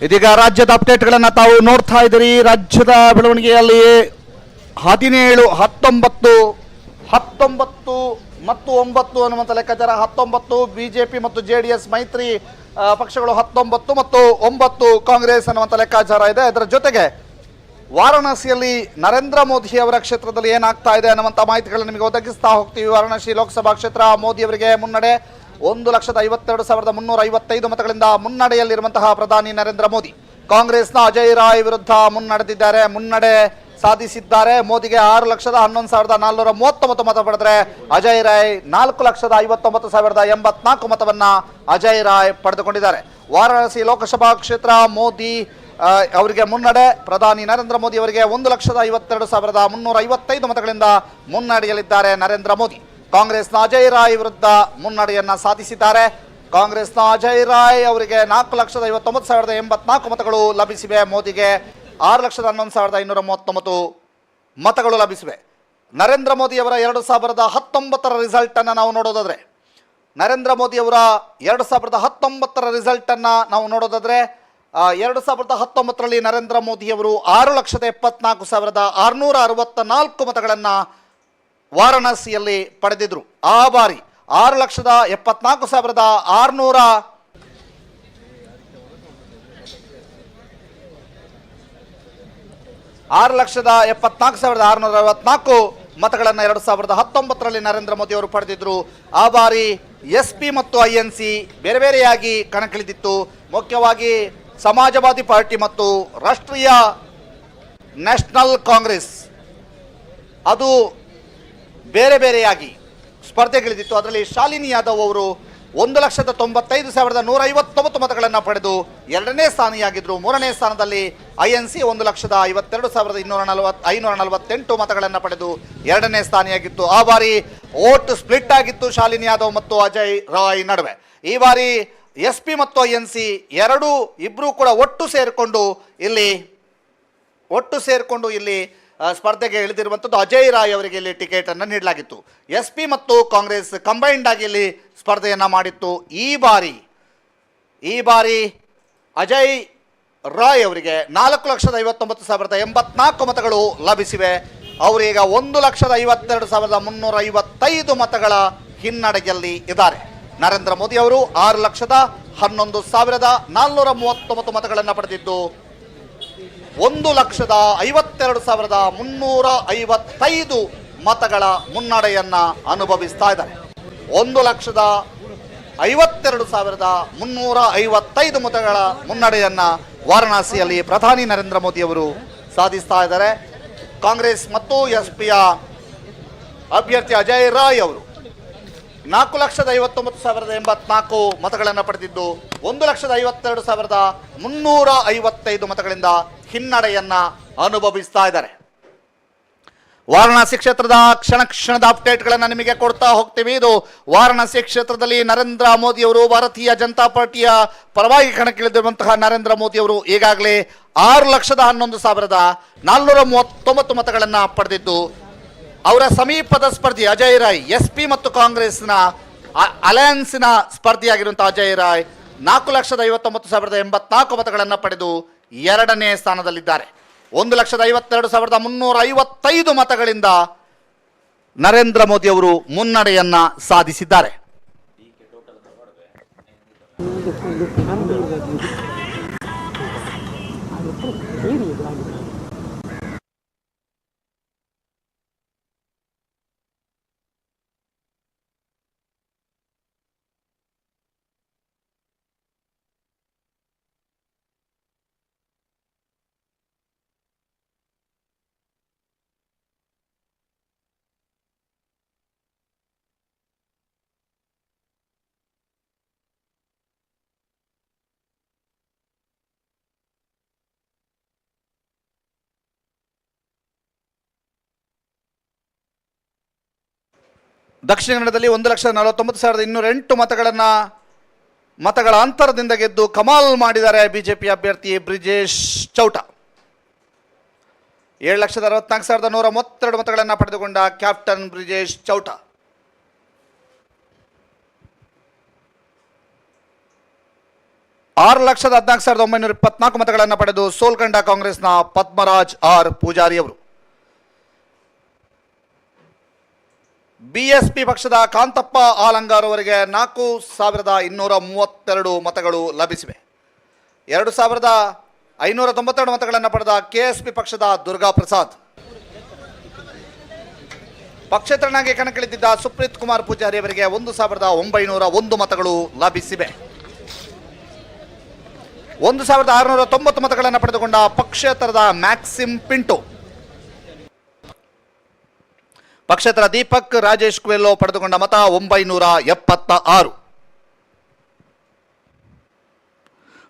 ಇದೀಗ ರಾಜ್ಯದ ಅಪ್ಡೇಟ್ಗಳನ್ನು ತಾವು ನೋಡ್ತಾ ಇದ್ದೀರಿ. ರಾಜ್ಯದ ಬೆಳವಣಿಗೆಯಲ್ಲಿ 17, 19, 19 ಮತ್ತು 9 ಅನ್ನುವಂಥ ಲೆಕ್ಕಾಚಾರ. 19 ಬಿಜೆಪಿ ಮತ್ತು JDS ಮೈತ್ರಿ ಪಕ್ಷಗಳು, 19 ಮತ್ತು 9 ಕಾಂಗ್ರೆಸ್ ಅನ್ನುವಂಥ ಲೆಕ್ಕಾಚಾರ ಇದೆ. ಇದರ ಜೊತೆಗೆ ವಾರಾಣಸಿಯಲ್ಲಿ ನರೇಂದ್ರ ಮೋದಿ ಅವರ ಕ್ಷೇತ್ರದಲ್ಲಿ ಏನಾಗ್ತಾ ಇದೆ ಅನ್ನುವಂಥ ಮಾಹಿತಿಗಳನ್ನು ನಿಮಗೆ ಒದಗಿಸ್ತಾ ಹೋಗ್ತೀವಿ. ವಾರಾಣಸಿ ಲೋಕಸಭಾ ಕ್ಷೇತ್ರ ಮೋದಿ ಅವರಿಗೆ ಮುನ್ನಡೆ. 1,52,355 ಮತಗಳಿಂದ ಮುನ್ನಡೆಯಲ್ಲಿರುವಂತಹ ಪ್ರಧಾನಿ ನರೇಂದ್ರ ಮೋದಿ ಕಾಂಗ್ರೆಸ್ನ ಅಜಯ್ ರಾಯ್ ವಿರುದ್ಧ ಮುನ್ನಡೆ ಸಾಧಿಸಿದ್ದಾರೆ. ಮೋದಿಗೆ 6,11,439 ಮತ ಪಡೆದರೆ ಅಜಯ್ ರಾಯ್ 4,59,084 ಮತವನ್ನ ಅಜಯ್ ರಾಯ್ ಪಡೆದುಕೊಂಡಿದ್ದಾರೆ. ವಾರಾಣಸಿ ಲೋಕಸಭಾ ಕ್ಷೇತ್ರ ಮೋದಿ ಅವರಿಗೆ ಮುನ್ನಡೆ. ಪ್ರಧಾನಿ ನರೇಂದ್ರ ಮೋದಿ ಅವರಿಗೆ 1,52,355 ಮತಗಳಿಂದ ಮುನ್ನಡೆಯಲಿದ್ದಾರೆ ನರೇಂದ್ರ ಮೋದಿ. ಕಾಂಗ್ರೆಸ್ನ ಅಜಯ್ ರಾಯ್ ವಿರುದ್ಧ ಮುನ್ನಡೆಯನ್ನ ಸಾಧಿಸಿದ್ದಾರೆ. ಕಾಂಗ್ರೆಸ್ನ ಅಜಯ್ ರಾಯ್ ಅವರಿಗೆ 4,59,084 ಮತಗಳು ಲಭಿಸಿವೆ. ಮೋದಿಗೆ 6,11,539 ಮತಗಳು ಲಭಿಸಿವೆ. ನರೇಂದ್ರ ಮೋದಿ ಅವರ 2019 ರಿಸಲ್ಟ್ ಅನ್ನು ನಾವು ನೋಡೋದಾದ್ರೆ, ನರೇಂದ್ರ ಮೋದಿ ಅವರ 2019 ರಿಸಲ್ಟ್ ಅನ್ನ ನಾವು ನೋಡೋದಾದ್ರೆ 2019ರಲ್ಲಿ ನರೇಂದ್ರ ಮೋದಿ ಅವರು 6,74,664 ಮತಗಳನ್ನು ವಾರಾಣಸಿಯಲ್ಲಿ ಪಡೆದಿದ್ರು. ಆ ಬಾರಿ 6,74,664 ಮತಗಳನ್ನು 2019ರಲ್ಲಿ ನರೇಂದ್ರ ಮೋದಿ ಅವರು ಪಡೆದಿದ್ರು. ಆ ಬಾರಿ SP ಮತ್ತು INC ಬೇರೆ ಬೇರೆಯಾಗಿ ಕಣಕ್ಕಿಳಿದಿತ್ತು. ಮುಖ್ಯವಾಗಿ ಸಮಾಜವಾದಿ ಪಾರ್ಟಿ ಮತ್ತು ರಾಷ್ಟ್ರೀಯ ನ್ಯಾಷನಲ್ ಕಾಂಗ್ರೆಸ್ ಅದು ಬೇರೆ ಬೇರೆಯಾಗಿ ಸ್ಪರ್ಧೆಗಿಳಿದಿತ್ತು. ಅದರಲ್ಲಿ ಶಾಲಿನಿ ಯಾದವ್ ಅವರು 1,95,159 ಮತಗಳನ್ನು ಪಡೆದು 2ನೇ ಸ್ಥಾನಿಯಾಗಿದ್ದರು. 3ನೇ ಸ್ಥಾನದಲ್ಲಿ INC 1,52,548 ಮತಗಳನ್ನು ಪಡೆದು 2ನೇ ಸ್ಥಾನಿಯಾಗಿತ್ತು. ಆ ಬಾರಿ ವೋಟ್ ಸ್ಪ್ಲಿಟ್ ಆಗಿತ್ತು ಶಾಲಿನಿ ಯಾದವ್ ಮತ್ತು ಅಜಯ್ ರಾಯ್ ನಡುವೆ. ಈ ಬಾರಿ SP ಮತ್ತು INC ಇಬ್ಬರೂ ಕೂಡ ಒಟ್ಟು ಸೇರಿಕೊಂಡು ಇಲ್ಲಿ ಸ್ಪರ್ಧೆಗೆ ಇಳಿದಿರುವಂಥದ್ದು. ಅಜಯ್ ರಾಯ್ ಅವರಿಗೆ ಇಲ್ಲಿ ಟಿಕೆಟ್ ಅನ್ನು ನೀಡಲಾಗಿತ್ತು. SP ಮತ್ತು ಕಾಂಗ್ರೆಸ್ ಕಂಬೈನ್ಡ್ ಆಗಿ ಇಲ್ಲಿ ಸ್ಪರ್ಧೆಯನ್ನು ಮಾಡಿತ್ತು. ಈ ಬಾರಿ ಅಜಯ್ ರಾಯ್ ಅವರಿಗೆ 4,59,084 ಮತಗಳು ಲಭಿಸಿವೆ. ಅವರೀಗ 1,52,355 ಮತಗಳ ಹಿನ್ನಡೆಯಲ್ಲಿ ಇದ್ದಾರೆ. ನರೇಂದ್ರ ಮೋದಿ ಅವರು 6,11,439 ಮತಗಳನ್ನು ಪಡೆದಿದ್ದು 1,52,355 ಮತಗಳ ಮುನ್ನಡೆಯನ್ನ ಅನುಭವಿಸ್ತಾ ಇದ್ದಾರೆ. 1,52,355 ಮತಗಳ ಮುನ್ನಡೆಯನ್ನ ವಾರಣಾಸಿಯಲ್ಲಿ ಪ್ರಧಾನಿ ನರೇಂದ್ರ ಮೋದಿ ಅವರು ಸಾಧಿಸ್ತಾ ಇದ್ದಾರೆ. ಕಾಂಗ್ರೆಸ್ ಮತ್ತು SPಯ ಅಭ್ಯರ್ಥಿ ಅಜಯ್ ರಾಯ್ ಅವರು 4,59,084 ಮತಗಳನ್ನು ಪಡೆದಿದ್ದು 1,52,355 ಮತಗಳಿಂದ ಹಿನ್ನಡೆಯನ್ನ ಅನುಭವಿಸ್ತಾ ಇದ್ದಾರೆ. ವಾರಣಾಸಿ ಕ್ಷೇತ್ರದ ಕ್ಷಣದ ಅಪ್ಡೇಟ್ಗಳನ್ನು ನಿಮಗೆ ಕೊಡ್ತಾ ಹೋಗ್ತೀವಿ. ಇದು ವಾರಣಾಸಿ ಕ್ಷೇತ್ರದಲ್ಲಿ ನರೇಂದ್ರ ಮೋದಿ ಅವರು ಭಾರತೀಯ ಜನತಾ ಪಾರ್ಟಿಯ ಪರವಾಗಿ ಕಣಕ್ಕಿಳಿದಿರುವಂತಹ ನರೇಂದ್ರ ಮೋದಿ ಅವರು ಈಗಾಗಲೇ 6,11,439 ಮತಗಳನ್ನು ಪಡೆದಿದ್ದು, ಅವರ ಸಮೀಪದ ಸ್ಪರ್ಧಿ ಅಜಯ್ ರಾಯ್ SP ಮತ್ತು ಕಾಂಗ್ರೆಸ್ನ ಅಲಯನ್ಸ್ನ ಸ್ಪರ್ಧಿಯಾಗಿರುವಂತಹ ಅಜಯ್ ರಾಯ್ 4,59,084 ಮತಗಳನ್ನು ಪಡೆದು 2ನೇ ಸ್ಥಾನದಲ್ಲಿದ್ದಾರೆ. 1,52,355 ಮತಗಳಿಂದ ನರೇಂದ್ರ ಮೋದಿ ಅವರು ಮುನ್ನಡೆಯನ್ನ ಸಾಧಿಸಿದ್ದಾರೆ. ದಕ್ಷಿಣ ಕನ್ನಡದಲ್ಲಿ 1,49,208 ಮತಗಳ ಅಂತರದಿಂದ ಗೆದ್ದು ಕಮಾಲ್ ಮಾಡಿದ್ದಾರೆ ಬಿಜೆಪಿ ಅಭ್ಯರ್ಥಿ ಬ್ರಿಜೇಶ್ ಚೌಟಾ. 7,64,132 ಮತಗಳನ್ನು ಪಡೆದುಕೊಂಡ ಕ್ಯಾಪ್ಟನ್ ಬ್ರಿಜೇಶ್ ಚೌಟಾ 6,14,924 ಮತಗಳನ್ನು ಪಡೆದು ಸೋಲ್ಕಂಡ ಕಾಂಗ್ರೆಸ್ನ ಪದ್ಮರಾಜ್ ಆರ್ ಪೂಜಾರಿ ಅವರು. BSP ಪಕ್ಷದ ಕಾಂತಪ್ಪ ಆಲಂಗಾರ್ ಅವರಿಗೆ 4,232 ಮತಗಳು ಲಭಿಸಿವೆ. 2,592 ಮತಗಳನ್ನು ಪಡೆದ KSP ಪಕ್ಷದ ದುರ್ಗಾ ಪ್ರಸಾದ್. ಪಕ್ಷೇತರನಾಗಿ ಕಣಕ್ಕಿಳಿದಿದ್ದ ಸುಪ್ರೀತ್ ಕುಮಾರ್ ಪೂಜಾರಿ ಅವರಿಗೆ 1,901 ಮತಗಳು ಲಭಿಸಿವೆ. 1,690 ಮತಗಳನ್ನು ಪಡೆದುಕೊಂಡ ಪಕ್ಷೇತರದ ಮ್ಯಾಕ್ಸಿಮ್ ಪಿಂಟೋ. ಪಕ್ಷೇತರ ದೀಪಕ್ ರಾಜೇಶ್ ಕ್ವೆಲ್ಲೋ ಪಡೆದುಕೊಂಡ ಮತ 976.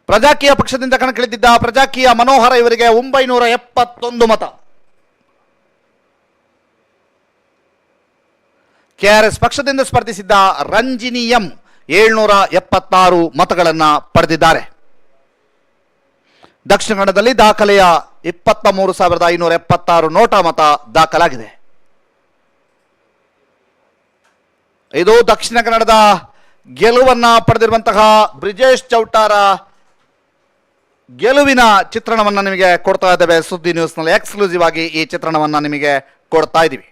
ಪ್ರಜಾಕೀಯ ಪಕ್ಷದಿಂದ ಕಣಕ್ಕಿಳಿದಿದ್ದ ಪ್ರಜಾಕೀಯ ಮನೋಹರ ಇವರಿಗೆ 971 ಮತ. KRS ಪಕ್ಷದಿಂದ ಸ್ಪರ್ಧಿಸಿದ್ದ ರಂಜಿನಿ ಎಂ 776 ಮತಗಳನ್ನು ಪಡೆದಿದ್ದಾರೆ. ದಕ್ಷಿಣ ಕನ್ನಡದಲ್ಲಿ ದಾಖಲೆಯ 23,576 ನೋಟಾ ಮತ ದಾಖಲಾಗಿದೆ. ಇದು ದಕ್ಷಿಣ ಕನ್ನಡದ ಗೆಲುವನ್ನ ಪಡೆದಿರುವಂತಹ ಬ್ರಿಜೇಶ್ ಚೌಟಾರ ಗೆಲುವಿನ ಚಿತ್ರಣವನ್ನು ನಿಮಗೆ ಕೊಡ್ತಾ ಇದ್ದೇವೆ. ಸುದ್ದಿ ನ್ಯೂಸ್ನಲ್ಲಿ ಎಕ್ಸ್ಕ್ಲೂಸಿವ್ ಆಗಿ ಈ ಚಿತ್ರಣವನ್ನು ನಿಮಗೆ ಕೊಡ್ತಾ ಇದ್ದೀವಿ.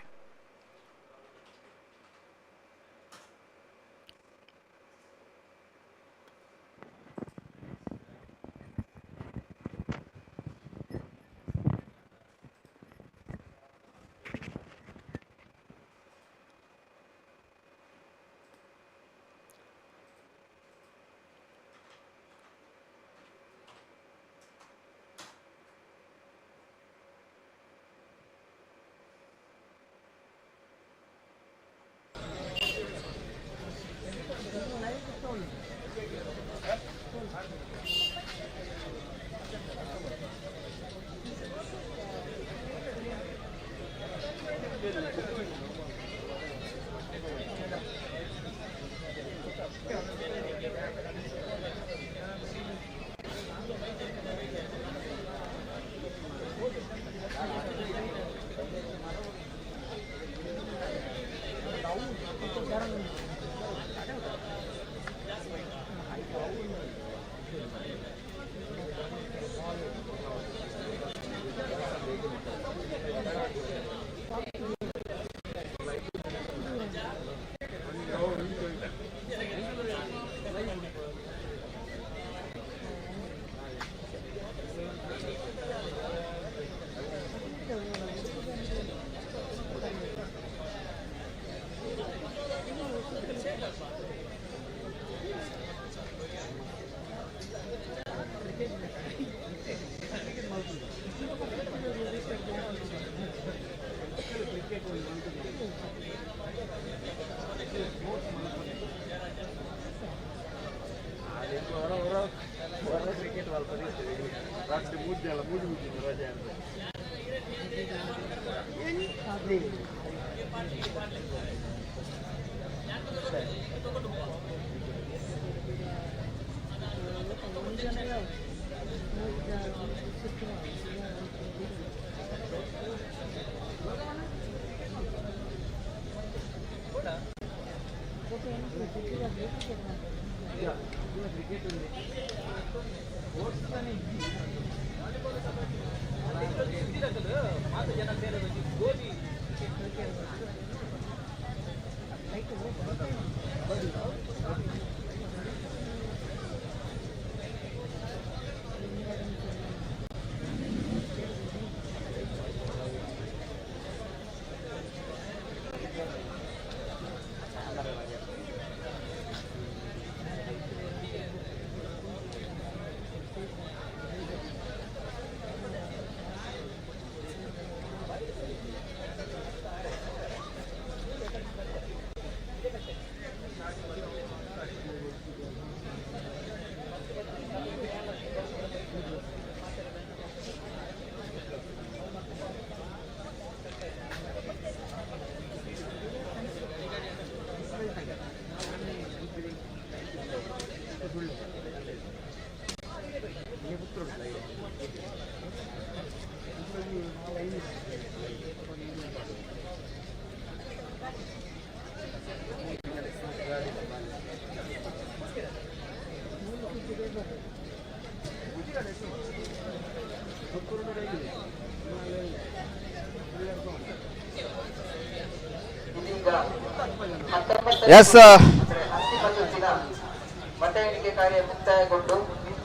ಎಸ್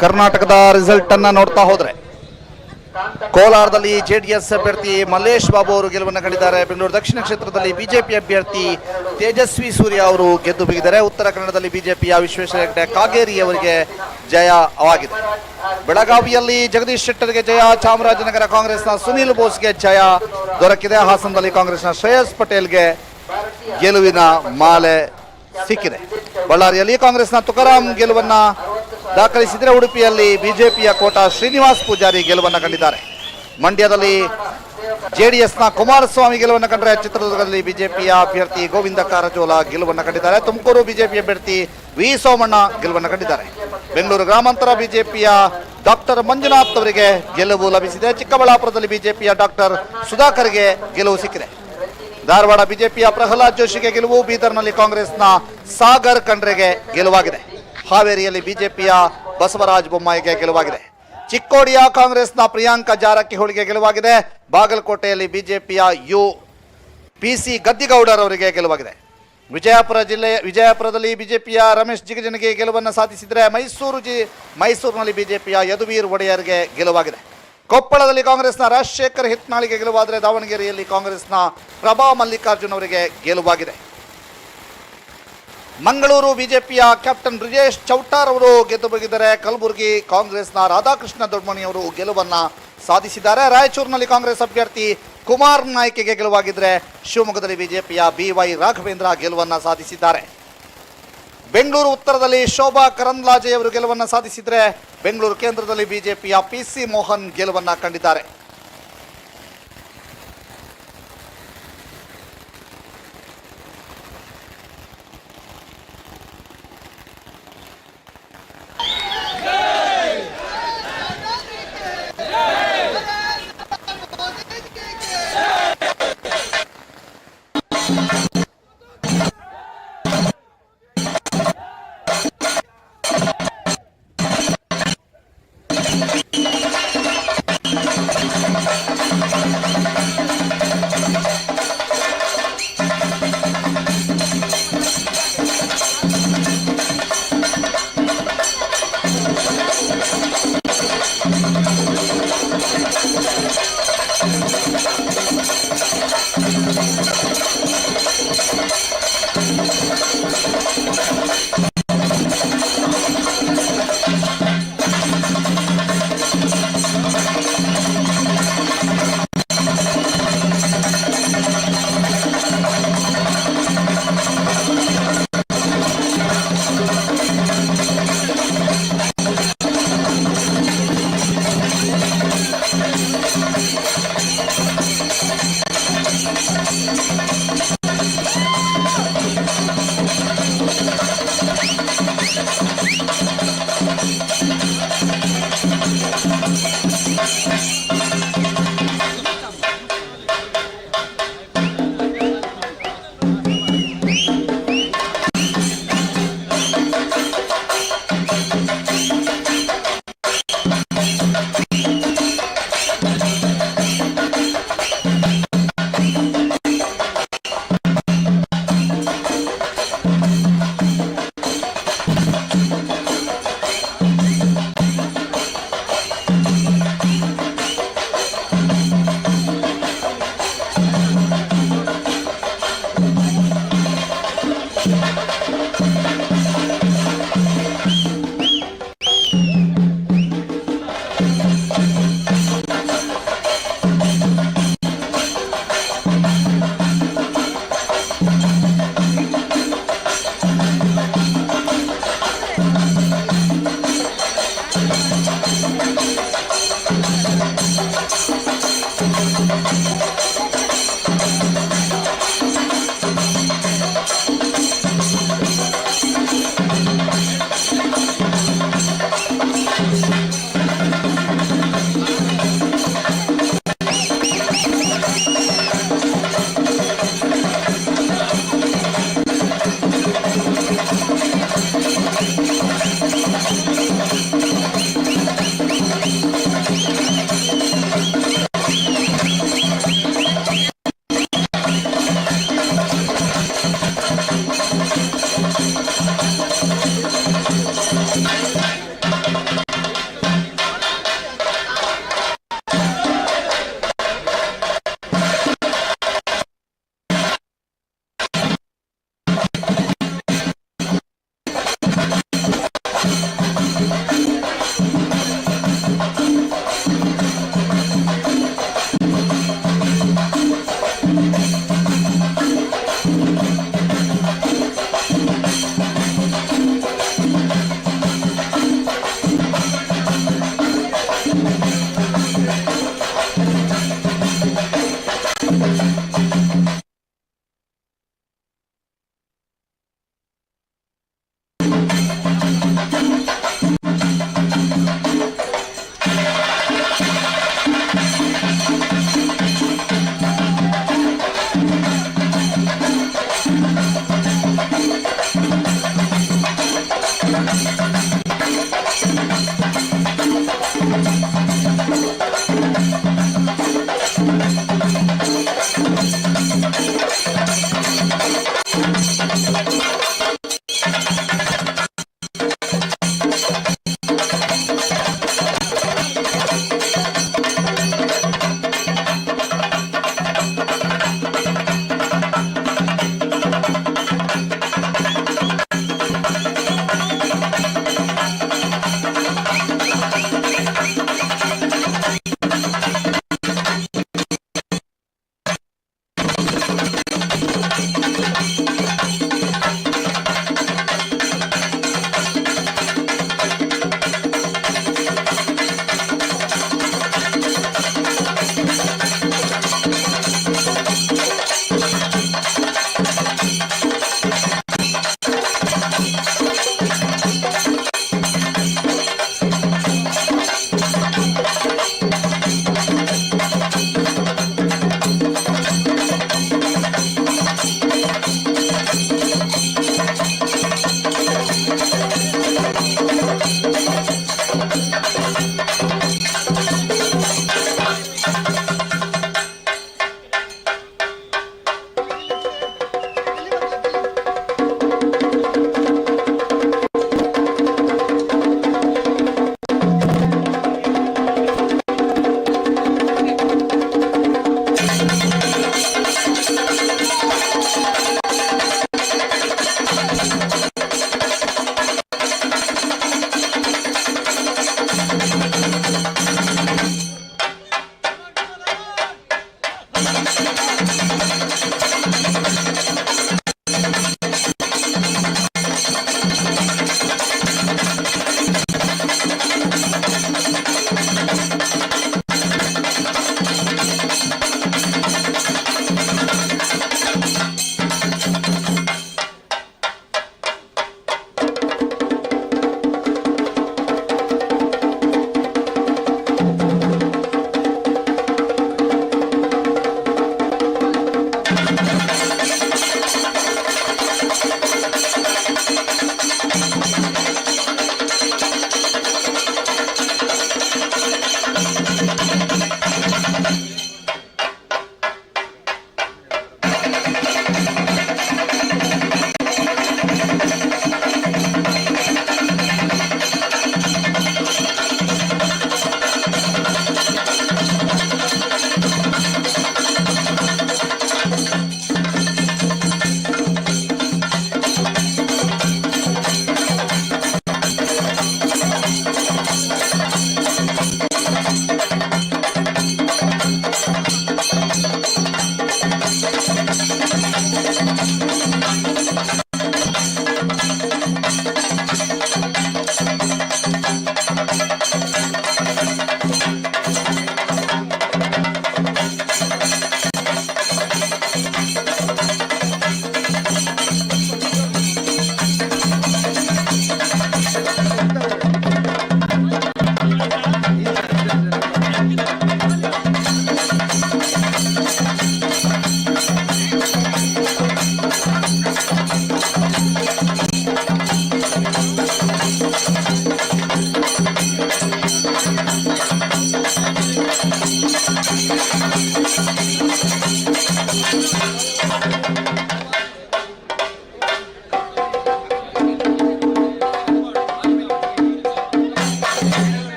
ಕರ್ನಾಟಕದ ರಿಸಲ್ಟ್ ಅನ್ನ ನೋಡ್ತಾ ಹೋದ್ರೆ ಕೋಲಾರದಲ್ಲಿ ಜೆಡಿಎಸ್ ಅಭ್ಯರ್ಥಿ ಮಲ್ಲೇಶ್ ಬಾಬು ಅವರು ಗೆಲುವನ್ನು ಕಂಡಿದ್ದಾರೆ. ಬೆಂಗಳೂರು ದಕ್ಷಿಣ ಕ್ಷೇತ್ರದಲ್ಲಿ ಬಿಜೆಪಿ ಅಭ್ಯರ್ಥಿ ತೇಜಸ್ವಿ ಸೂರ್ಯ ಅವರು ಗೆದ್ದು ಬಿಗಿದ್ದಾರೆ. ಉತ್ತರ ಕನ್ನಡದಲ್ಲಿ ಬಿಜೆಪಿಯ ವಿಶ್ವೇಶ್ವರ ಹೆಗಡೆ ಕಾಗೇರಿ ಅವರಿಗೆ ಜಯವಾಗಿದೆ. ಬೆಳಗಾವಿಯಲ್ಲಿ ಜಗದೀಶ್ ಶೆಟ್ಟರ್ಗೆ ಜಯ. ಚಾಮರಾಜನಗರ ಕಾಂಗ್ರೆಸ್ನ ಸುನೀಲ್ ಬೋಸ್ಗೆ ಜಯ ದೊರಕಿದೆ. ಹಾಸನದಲ್ಲಿ ಕಾಂಗ್ರೆಸ್ನ ಶ್ರೇಯಸ್ ಪಟೇಲ್ಗೆ ಗೆಲುವಿನ ಮಾಲೆ ಸಿಕ್ಕಿದೆ. ಬಳ್ಳಾರಿಯಲ್ಲಿ ಕಾಂಗ್ರೆಸ್ನ ತುಕಾರಾಂ ಗೆಲುವನ್ನ ದಾಖಲಿಸಿದರೆ ಉಡುಪಿಯಲ್ಲಿ ಬಿಜೆಪಿಯ ಕೋಟ ಶ್ರೀನಿವಾಸ್ ಪೂಜಾರಿ ಗೆಲುವನ್ನು ಕಂಡಿದ್ದಾರೆ. ಮಂಡ್ಯದಲ್ಲಿ ಜೆಡಿಎಸ್ನ ಕುಮಾರಸ್ವಾಮಿ ಗೆಲುವನ್ನು ಕಂಡರೆ ಚಿತ್ರದುರ್ಗದಲ್ಲಿ ಬಿಜೆಪಿಯ ಅಭ್ಯರ್ಥಿ ಗೋವಿಂದ ಕಾರಜೋಳ ಗೆಲುವನ್ನು ಕಂಡಿದ್ದಾರೆ. ತುಮಕೂರು ಬಿಜೆಪಿ ಅಭ್ಯರ್ಥಿ ವಿ ಸೋಮಣ್ಣ ಗೆಲುವನ್ನು ಕಂಡಿದ್ದಾರೆ. ಬೆಂಗಳೂರು ಗ್ರಾಮಾಂತರ ಬಿಜೆಪಿಯ ಡಾಕ್ಟರ್ ಮಂಜುನಾಥ್ ಅವರಿಗೆ ಗೆಲುವು ಲಭಿಸಿದೆ. ಚಿಕ್ಕಬಳ್ಳಾಪುರದಲ್ಲಿ ಬಿಜೆಪಿಯ ಡಾಕ್ಟರ್ ಸುಧಾಕರ್ಗೆ ಗೆಲುವು ಸಿಕ್ಕಿದೆ. ಧಾರವಾಡ ಬಿಜೆಪಿಯ ಪ್ರಹ್ಲಾದ್ ಜೋಶಿಗೆ ಗೆಲುವು. ಬೀದರ್ನಲ್ಲಿ ಕಾಂಗ್ರೆಸ್ನ ಸಾಗರ್ ಖಂಡ್ರೆಗೆ ಗೆಲುವಾಗಿದೆ. ಹಾವೇರಿಯಲ್ಲಿ ಬಿಜೆಪಿಯ ಬಸವರಾಜ ಬೊಮ್ಮಾಯಿಗೆ ಗೆಲುವಾಗಿದೆ. ಚಿಕ್ಕೋಡಿಯ ಕಾಂಗ್ರೆಸ್ನ ಪ್ರಿಯಾಂಕಾ ಜಾರಕಿಹೊಳಿಗೆ ಗೆಲುವಾಗಿದೆ. ಬಾಗಲಕೋಟೆಯಲ್ಲಿ ಬಿಜೆಪಿಯ PC ಗದ್ದಿಗೌಡರ್ ಅವರಿಗೆ ಗೆಲುವಾಗಿದೆ. ವಿಜಯಪುರದಲ್ಲಿ ಬಿಜೆಪಿಯ ರಮೇಶ್ ಜಿಗಜಿಣಗಿ ಗೆಲುವನ್ನು ಸಾಧಿಸಿದರೆ ಮೈಸೂರಿನಲ್ಲಿ ಬಿಜೆಪಿಯ ಯದುವೀರ್ ಒಡೆಯರ್ಗೆ ಗೆಲುವಾಗಿದೆ. ಕೊಪ್ಪಳದಲ್ಲಿ ಕಾಂಗ್ರೆಸ್ನ ರಾಜಶೇಖರ್ ಹಿತ್ನಾಳಿಗೆ ಗೆಲುವಾದರೆ ದಾವಣಗೆರೆಯಲ್ಲಿ ಕಾಂಗ್ರೆಸ್ನ ಪ್ರಭಾ ಮಲ್ಲಿಕಾರ್ಜುನ್ ಅವರಿಗೆ ಗೆಲುವಾಗಿದೆ. ಮಂಗಳೂರು ಬಿಜೆಪಿಯ ಕ್ಯಾಪ್ಟನ್ ಬ್ರಿಜೇಶ್ ಚೌಟಾರ್ ಅವರು ಗೆದ್ದು ಬಗಿದರೆ. ಕಲಬುರಗಿ ಕಾಂಗ್ರೆಸ್ನ ರಾಧಾಕೃಷ್ಣ ದೊಡ್ಮಣಿ ಅವರು ಗೆಲುವನ್ನು ಸಾಧಿಸಿದ್ದಾರೆ. ರಾಯಚೂರಿನಲ್ಲಿ ಕಾಂಗ್ರೆಸ್ ಅಭ್ಯರ್ಥಿ ಕುಮಾರ್ ನಾಯ್ಕಿಗೆ ಗೆಲುವಾಗಿದ್ದರೆ ಶಿವಮೊಗ್ಗದಲ್ಲಿ ಬಿಜೆಪಿಯ BY ರಾಘವೇಂದ್ರ ಗೆಲುವನ್ನು ಸಾಧಿಸಿದ್ದಾರೆ. ಬೆಂಗಳೂರು ಉತ್ತರದಲ್ಲಿ ಶೋಭಾ ಕರಂದ್ಲಾಜೆ ಅವರು ಗೆಲುವನ್ನು ಸಾಧಿಸಿದರೆ ಬೆಂಗಳೂರು ಕೇಂದ್ರದಲ್ಲಿ ಬಿಜೆಪಿಯ PC ಮೋಹನ್ ಗೆಲುವನ್ನು ಕಂಡಿದ್ದಾರೆ.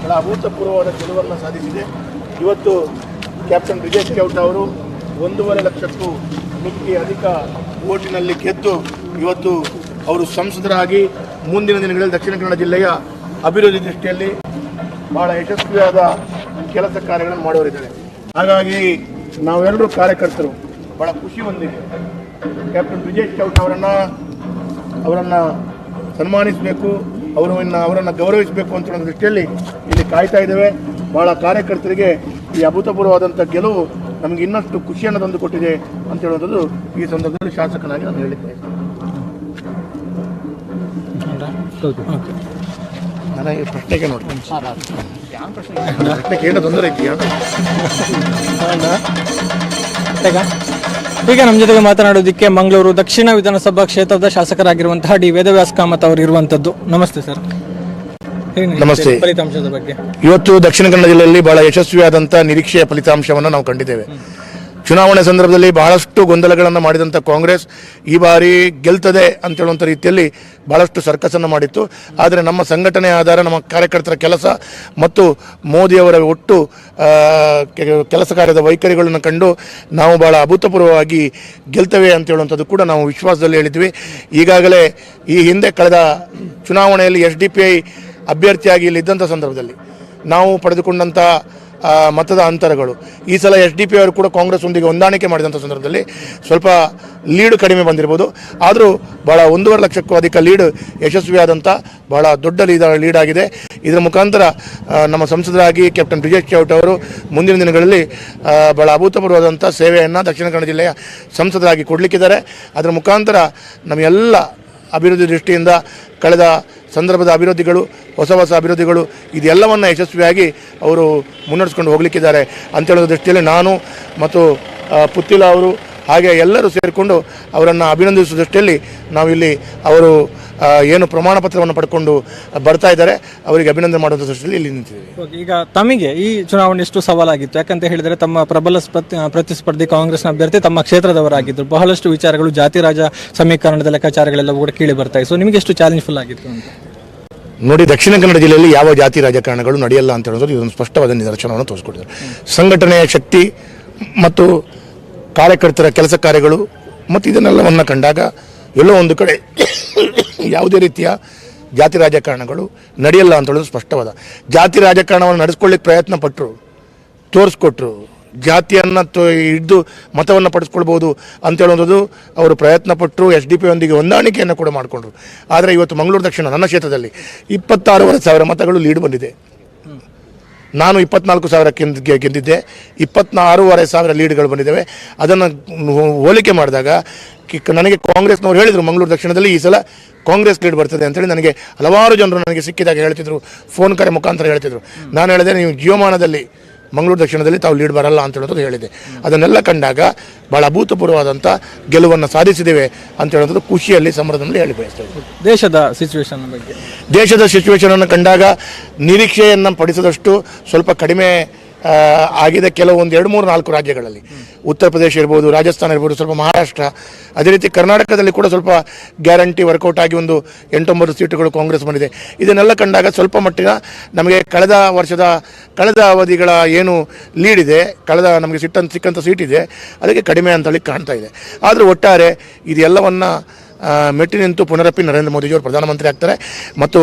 ಬಹಳ ಅಭೂತಪೂರ್ವವಾದ ಗೆಲುವನ್ನು ಸಾಧಿಸಿದೆ. ಇವತ್ತು ಕ್ಯಾಪ್ಟನ್ ಬ್ರಿಜೇಶ್ ಚೌಟ ಅವರು 1.5 ಲಕ್ಷಕ್ಕೂ ಮಿಕ್ಕಿ ಅಧಿಕ ಓಟಿನಲ್ಲಿ ಗೆದ್ದು ಇವತ್ತು ಅವರು ಸಂಸದರಾಗಿ ಮುಂದಿನ ದಿನಗಳಲ್ಲಿ ದಕ್ಷಿಣ ಕನ್ನಡ ಜಿಲ್ಲೆಯ ಅಭಿವೃದ್ಧಿ ದೃಷ್ಟಿಯಲ್ಲಿ ಬಹಳ ಯಶಸ್ವಿಯಾದ ಕೆಲಸ ಕಾರ್ಯಗಳನ್ನು ಮಾಡೋರಿದ್ದಾರೆ. ಹಾಗಾಗಿ ನಾವೆಲ್ಲರೂ ಕಾರ್ಯಕರ್ತರು ಬಹಳ ಖುಷಿ ಹೊಂದಿದೆ. ಕ್ಯಾಪ್ಟನ್ ಬ್ರಿಜೇಶ್ ಚೌಟ ಅವರನ್ನು ಸನ್ಮಾನಿಸಬೇಕು, ಅವರನ್ನು ಗೌರವಿಸಬೇಕು ಅಂತ ಹೇಳೋ ದೃಷ್ಟಿಯಲ್ಲಿ ಇಲ್ಲಿ ಕಾಯ್ತಾ ಇದ್ದೇವೆ. ಬಹಳ ಕಾರ್ಯಕರ್ತರಿಗೆ ಈ ಅಭೂತಪೂರ್ವವಾದಂಥ ಗೆಲುವು ನಮಗೆ ಇನ್ನಷ್ಟು ಖುಷಿಯನ್ನು ತಂದು ಕೊಟ್ಟಿದೆ ಅಂತ ಹೇಳುವಂಥದ್ದು ಈ ಸಂದರ್ಭದಲ್ಲಿ ಶಾಸಕನಾಗಿ ನಾನು ಹೇಳಿದ್ದೆ. ನನಗೆ ಪ್ರಶ್ನೆಗೆ ನೋಡಿ ಪ್ರಶ್ನೆ ಕೇಳೋ ತೊಂದರೆ ಇದೆಯಾ? ಈಗ ನಮ್ಮ ಜೊತೆಗೆ ಮಾತನಾಡೋದಕ್ಕೆ ಮಂಗಳೂರು ದಕ್ಷಿಣ ವಿಧಾನಸಭಾ ಕ್ಷೇತ್ರದ ಶಾಸಕರಾಗಿರುವಂತಹ ಡಿ ವೇದವ್ಯಾಸ್ ಕಾಮತ್ ಅವರು ಇರುವಂತದ್ದು. ನಮಸ್ತೆ ಸರ್. ನಮಸ್ತೆ. ಫಲಿತಾಂಶದ ಬಗ್ಗೆ ಇವತ್ತು ದಕ್ಷಿಣ ಕನ್ನಡ ಜಿಲ್ಲೆಯಲ್ಲಿ ಬಹಳ ಯಶಸ್ವಿಯಾದಂಥ ನಿರೀಕ್ಷೆಯ ಫಲಿತಾಂಶವನ್ನು ನಾವು ಕಂಡಿದ್ದೇವೆ. ಚುನಾವಣೆ ಸಂದರ್ಭದಲ್ಲಿ ಬಹಳಷ್ಟು ಗೊಂದಲಗಳನ್ನು ಮಾಡಿದಂಥ ಕಾಂಗ್ರೆಸ್ ಈ ಬಾರಿ ಗೆಲ್ತದೆ ಅಂತ ಹೇಳುವಂಥ ರೀತಿಯಲ್ಲಿ ಬಹಳಷ್ಟು ಸರ್ಕಸನ್ನು ಮಾಡಿತ್ತು. ಆದರೆ ನಮ್ಮ ಸಂಘಟನೆ ಆಧಾರ, ನಮ್ಮ ಕಾರ್ಯಕರ್ತರ ಕೆಲಸ ಮತ್ತು ಮೋದಿಯವರ ಒಟ್ಟು ಕೆಲಸ ಕಾರ್ಯದ ವೈಖರಿಗಳನ್ನು ಕಂಡು ನಾವು ಬಹಳ ಅಭೂತಪೂರ್ವವಾಗಿ ಗೆಲ್ತೇವೆ ಅಂತ ಹೇಳುವಂಥದ್ದು ಕೂಡ ನಾವು ವಿಶ್ವಾಸದಲ್ಲಿ ಹೇಳಿದ್ವಿ. ಈಗಾಗಲೇ ಈ ಹಿಂದೆ ಕಳೆದ ಚುನಾವಣೆಯಲ್ಲಿ SDPI ಅಭ್ಯರ್ಥಿಯಾಗಿ ಇಲ್ಲಿದ್ದಂಥ ಸಂದರ್ಭದಲ್ಲಿ ನಾವು ಪಡೆದುಕೊಂಡಂಥ ಮತದ ಅಂತರಗಳು ಈ ಸಲ SDPI ಅವರು ಕೂಡ ಕಾಂಗ್ರೆಸ್ ಒಂದಿಗೆ ಹೊಂದಾಣಿಕೆ ಮಾಡಿದಂಥ ಸಂದರ್ಭದಲ್ಲಿ ಸ್ವಲ್ಪ ಲೀಡ್ ಕಡಿಮೆ ಬಂದಿರ್ಬೋದು. ಆದರೂ ಬಹಳ 1.5 ಲಕ್ಷಕ್ಕೂ ಅಧಿಕ ಲೀಡ್ ಯಶಸ್ವಿಯಾದಂಥ ಬಹಳ ದೊಡ್ಡ ಲೀಡ್ ಆಗಿದೆ. ಇದರ ಮುಖಾಂತರ ನಮ್ಮ ಸಂಸದರಾಗಿ ಕ್ಯಾಪ್ಟನ್ ಬ್ರಿಜೇಶ್ ಚೌಟ ಅವರು ಮುಂದಿನ ದಿನಗಳಲ್ಲಿ ಬಹಳ ಅಭೂತಪೂರ್ವವಾದಂಥ ಸೇವೆಯನ್ನು ದಕ್ಷಿಣ ಕನ್ನಡ ಜಿಲ್ಲೆಯ ಸಂಸದರಾಗಿ ಕೊಡಲಿಕ್ಕಿದ್ದಾರೆ. ಅದರ ಮುಖಾಂತರ ನಮಗೆಲ್ಲ ಅಭಿವೃದ್ಧಿ ದೃಷ್ಟಿಯಿಂದ ಕಳೆದ ಸಂದರ್ಭದ ಅಭಿವೃದ್ಧಿಗಳು, ಹೊಸ ಅಭಿವೃದ್ಧಿಗಳು ಇದೆಲ್ಲವನ್ನು ಯಶಸ್ವಿಯಾಗಿ ಅವರು ಮುನ್ನಡೆಸ್ಕೊಂಡು ಹೋಗಲಿಕ್ಕಿದ್ದಾರೆ ಅಂತ ಹೇಳೋ ದೃಷ್ಟಿಯಲ್ಲಿ ನಾನು ಮತ್ತು ಪುತ್ತಿಲ ಅವರು ಹಾಗೆ ಎಲ್ಲರೂ ಸೇರಿಕೊಂಡು ಅವರನ್ನು ಅಭಿನಂದಿಸುವ ದೃಷ್ಟಿಯಲ್ಲಿ ನಾವಿಲ್ಲಿ ಅವರು ಏನು ಪ್ರಮಾಣ ಪತ್ರವನ್ನು ಪಡ್ಕೊಂಡು ಬರ್ತಾ ಇದ್ದಾರೆ ಅವರಿಗೆ ಅಭಿನಂದನೆ ಮಾಡುವಂಥ ದೃಷ್ಟಿಯಲ್ಲಿ ಇಲ್ಲಿ ನಿಂತಿದ್ದೀವಿ. ಈಗ ತಮಗೆ ಈ ಚುನಾವಣೆ ಎಷ್ಟು ಸವಾಲಾಗಿತ್ತು? ಯಾಕಂತ ಹೇಳಿದರೆ ತಮ್ಮ ಪ್ರಬಲ ಪ್ರತಿಸ್ಪರ್ಧಿ ಕಾಂಗ್ರೆಸ್ನ ಅಭ್ಯರ್ಥಿ ತಮ್ಮ ಕ್ಷೇತ್ರದವರಾಗಿದ್ದರು. ಬಹಳಷ್ಟು ವಿಚಾರಗಳು ಜಾತಿ ರಾಜ ಸಮೀಕರಣದ ಲೆಕ್ಕಾಚಾರಗಳೆಲ್ಲವೂ ಕೂಡ ಕೇಳಿ ಬರ್ತಾ ಇದೆ. ಸೊ ನಿಮಗೆ ಎಷ್ಟು ಚಾಲೆಂಜ್ಫುಲ್ ಆಗಿತ್ತು ಅಂತ? ನೋಡಿ, ದಕ್ಷಿಣ ಕನ್ನಡ ಜಿಲ್ಲೆಯಲ್ಲಿ ಯಾವ ಜಾತಿ ರಾಜಕಾರಣಗಳು ನಡೆಯಲ್ಲ ಅಂತ ಹೇಳೋದು ಇದೊಂದು ಸ್ಪಷ್ಟವಾದ ನಿದರ್ಶನವನ್ನು ತೋರಿಸ್ಕೊಟ್ಟಿದ್ದಾರೆ. ಸಂಘಟನೆಯ ಶಕ್ತಿ ಮತ್ತು ಕಾರ್ಯಕರ್ತರ ಕೆಲಸ ಕಾರ್ಯಗಳು ಮತ್ತು ಇದನ್ನೆಲ್ಲವನ್ನು ಕಂಡಾಗ ಎಲ್ಲೋ ಒಂದು ಕಡೆ ಯಾವುದೇ ರೀತಿಯ ಜಾತಿ ರಾಜಕಾರಣಗಳು ನಡೆಯಲ್ಲ ಅಂತ ಹೇಳೋದು ಸ್ಪಷ್ಟವಾದ. ಜಾತಿ ರಾಜಕಾರಣವನ್ನು ನಡೆಸ್ಕೊಳ್ಳಿಕ್ಕೆ ಪ್ರಯತ್ನ ಪಟ್ಟರು, ತೋರಿಸ್ಕೊಟ್ರು, ಜಾತಿಯನ್ನು ಹಿಡಿದು ಮತವನ್ನು ಪಡಿಸ್ಕೊಳ್ಬೋದು ಅಂತ ಹೇಳುವಂಥದ್ದು ಅವರು ಪ್ರಯತ್ನ ಪಟ್ಟರು. SDPI ಒಂದಿಗೆ ಹೊಂದಾಣಿಕೆಯನ್ನು ಕೂಡ ಮಾಡಿಕೊಂಡ್ರು. ಆದರೆ ಇವತ್ತು ಮಂಗಳೂರು ದಕ್ಷಿಣ ನನ್ನ ಕ್ಷೇತ್ರದಲ್ಲಿ 26,500 ಮತಗಳು ಲೀಡ್ ಬಂದಿದೆ. ನಾನು 24,000 ಗೆದ್ದಿದ್ದೆ, 26,500 ಲೀಡ್ಗಳು ಬಂದಿದ್ದಾವೆ. ಅದನ್ನು ಹೋಲಿಕೆ ಮಾಡಿದಾಗ ನನಗೆ ಕಾಂಗ್ರೆಸ್ನವ್ರು ಹೇಳಿದರು ಮಂಗಳೂರು ದಕ್ಷಿಣದಲ್ಲಿ ಈ ಸಲ ಕಾಂಗ್ರೆಸ್ ಲೀಡ್ ಬರ್ತದೆ ಅಂತೇಳಿ ನನಗೆ ಹಲವಾರು ಜನರು ನನಗೆ ಸಿಕ್ಕಿದಾಗ ಹೇಳ್ತಿದ್ರು, ಫೋನ್ ಕರೆ ಮುಖಾಂತರ ಹೇಳ್ತಿದ್ರು. ನಾನು ಹೇಳಿದೆ, ನೀವು ಜೀವಮಾನದಲ್ಲಿ ಮಂಗಳೂರು ದಕ್ಷಿಣದಲ್ಲಿ ತಾವು ಲೀಡ್ ಬರಲ್ಲ ಅಂತ ಹೇಳೋದು ಹೇಳಿದೆ. ಅದನ್ನೆಲ್ಲ ಕಂಡಾಗ ಭಾಳ ಅಭೂತಪೂರ್ವವಾದಂಥ ಗೆಲುವನ್ನು ಸಾಧಿಸಿದ್ದೇವೆ ಅಂತ ಹೇಳೋದು ಖುಷಿಯಲ್ಲಿ ಸಂಭ್ರಮದಲ್ಲಿ ಹೇಳಿ ಬಯಸ್ತೇವೆ. ದೇಶದ ಸಿಚುವೇಶನನ್ನು ಕಂಡಾಗ ನಿರೀಕ್ಷೆಯನ್ನು ಪಡಿಸಿದಷ್ಟು ಸ್ವಲ್ಪ ಕಡಿಮೆ ಆಗಿದೆ ಕೆಲವೊಂದು 2, 3, 4 ರಾಜ್ಯಗಳಲ್ಲಿ. ಉತ್ತರ ಪ್ರದೇಶ ಇರ್ಬೋದು, ರಾಜಸ್ಥಾನ ಇರ್ಬೋದು, ಸ್ವಲ್ಪ ಮಹಾರಾಷ್ಟ್ರ, ಅದೇ ರೀತಿ ಕರ್ನಾಟಕದಲ್ಲಿ ಕೂಡ ಸ್ವಲ್ಪ ಗ್ಯಾರಂಟಿ ವರ್ಕೌಟ್ ಆಗಿ ಒಂದು 8-9 ಸೀಟುಗಳು ಕಾಂಗ್ರೆಸ್ ಬಂದಿದೆ. ಇದನ್ನೆಲ್ಲ ಕಂಡಾಗ ಸ್ವಲ್ಪ ಮಟ್ಟಿನ ನಮಗೆ ಕಳೆದ ಅವಧಿಗಳ ಏನು ಲೀಡ್ ಇದೆ, ನಮಗೆ ಸಿಕ್ಕಂಥ ಸೀಟ್ ಇದೆ, ಅದಕ್ಕೆ ಕಡಿಮೆ ಅಂತೇಳಿ ಕಾಣ್ತಾ ಇದೆ. ಆದರೂ ಒಟ್ಟಾರೆ ಇದೆಲ್ಲವನ್ನು ಮೆಟ್ಟಿ ನಿಂತು ಪುನರಪ್ಪಿ ನರೇಂದ್ರ ಮೋದಿಜಿಯವರು ಪ್ರಧಾನಮಂತ್ರಿ ಆಗ್ತಾರೆ ಮತ್ತು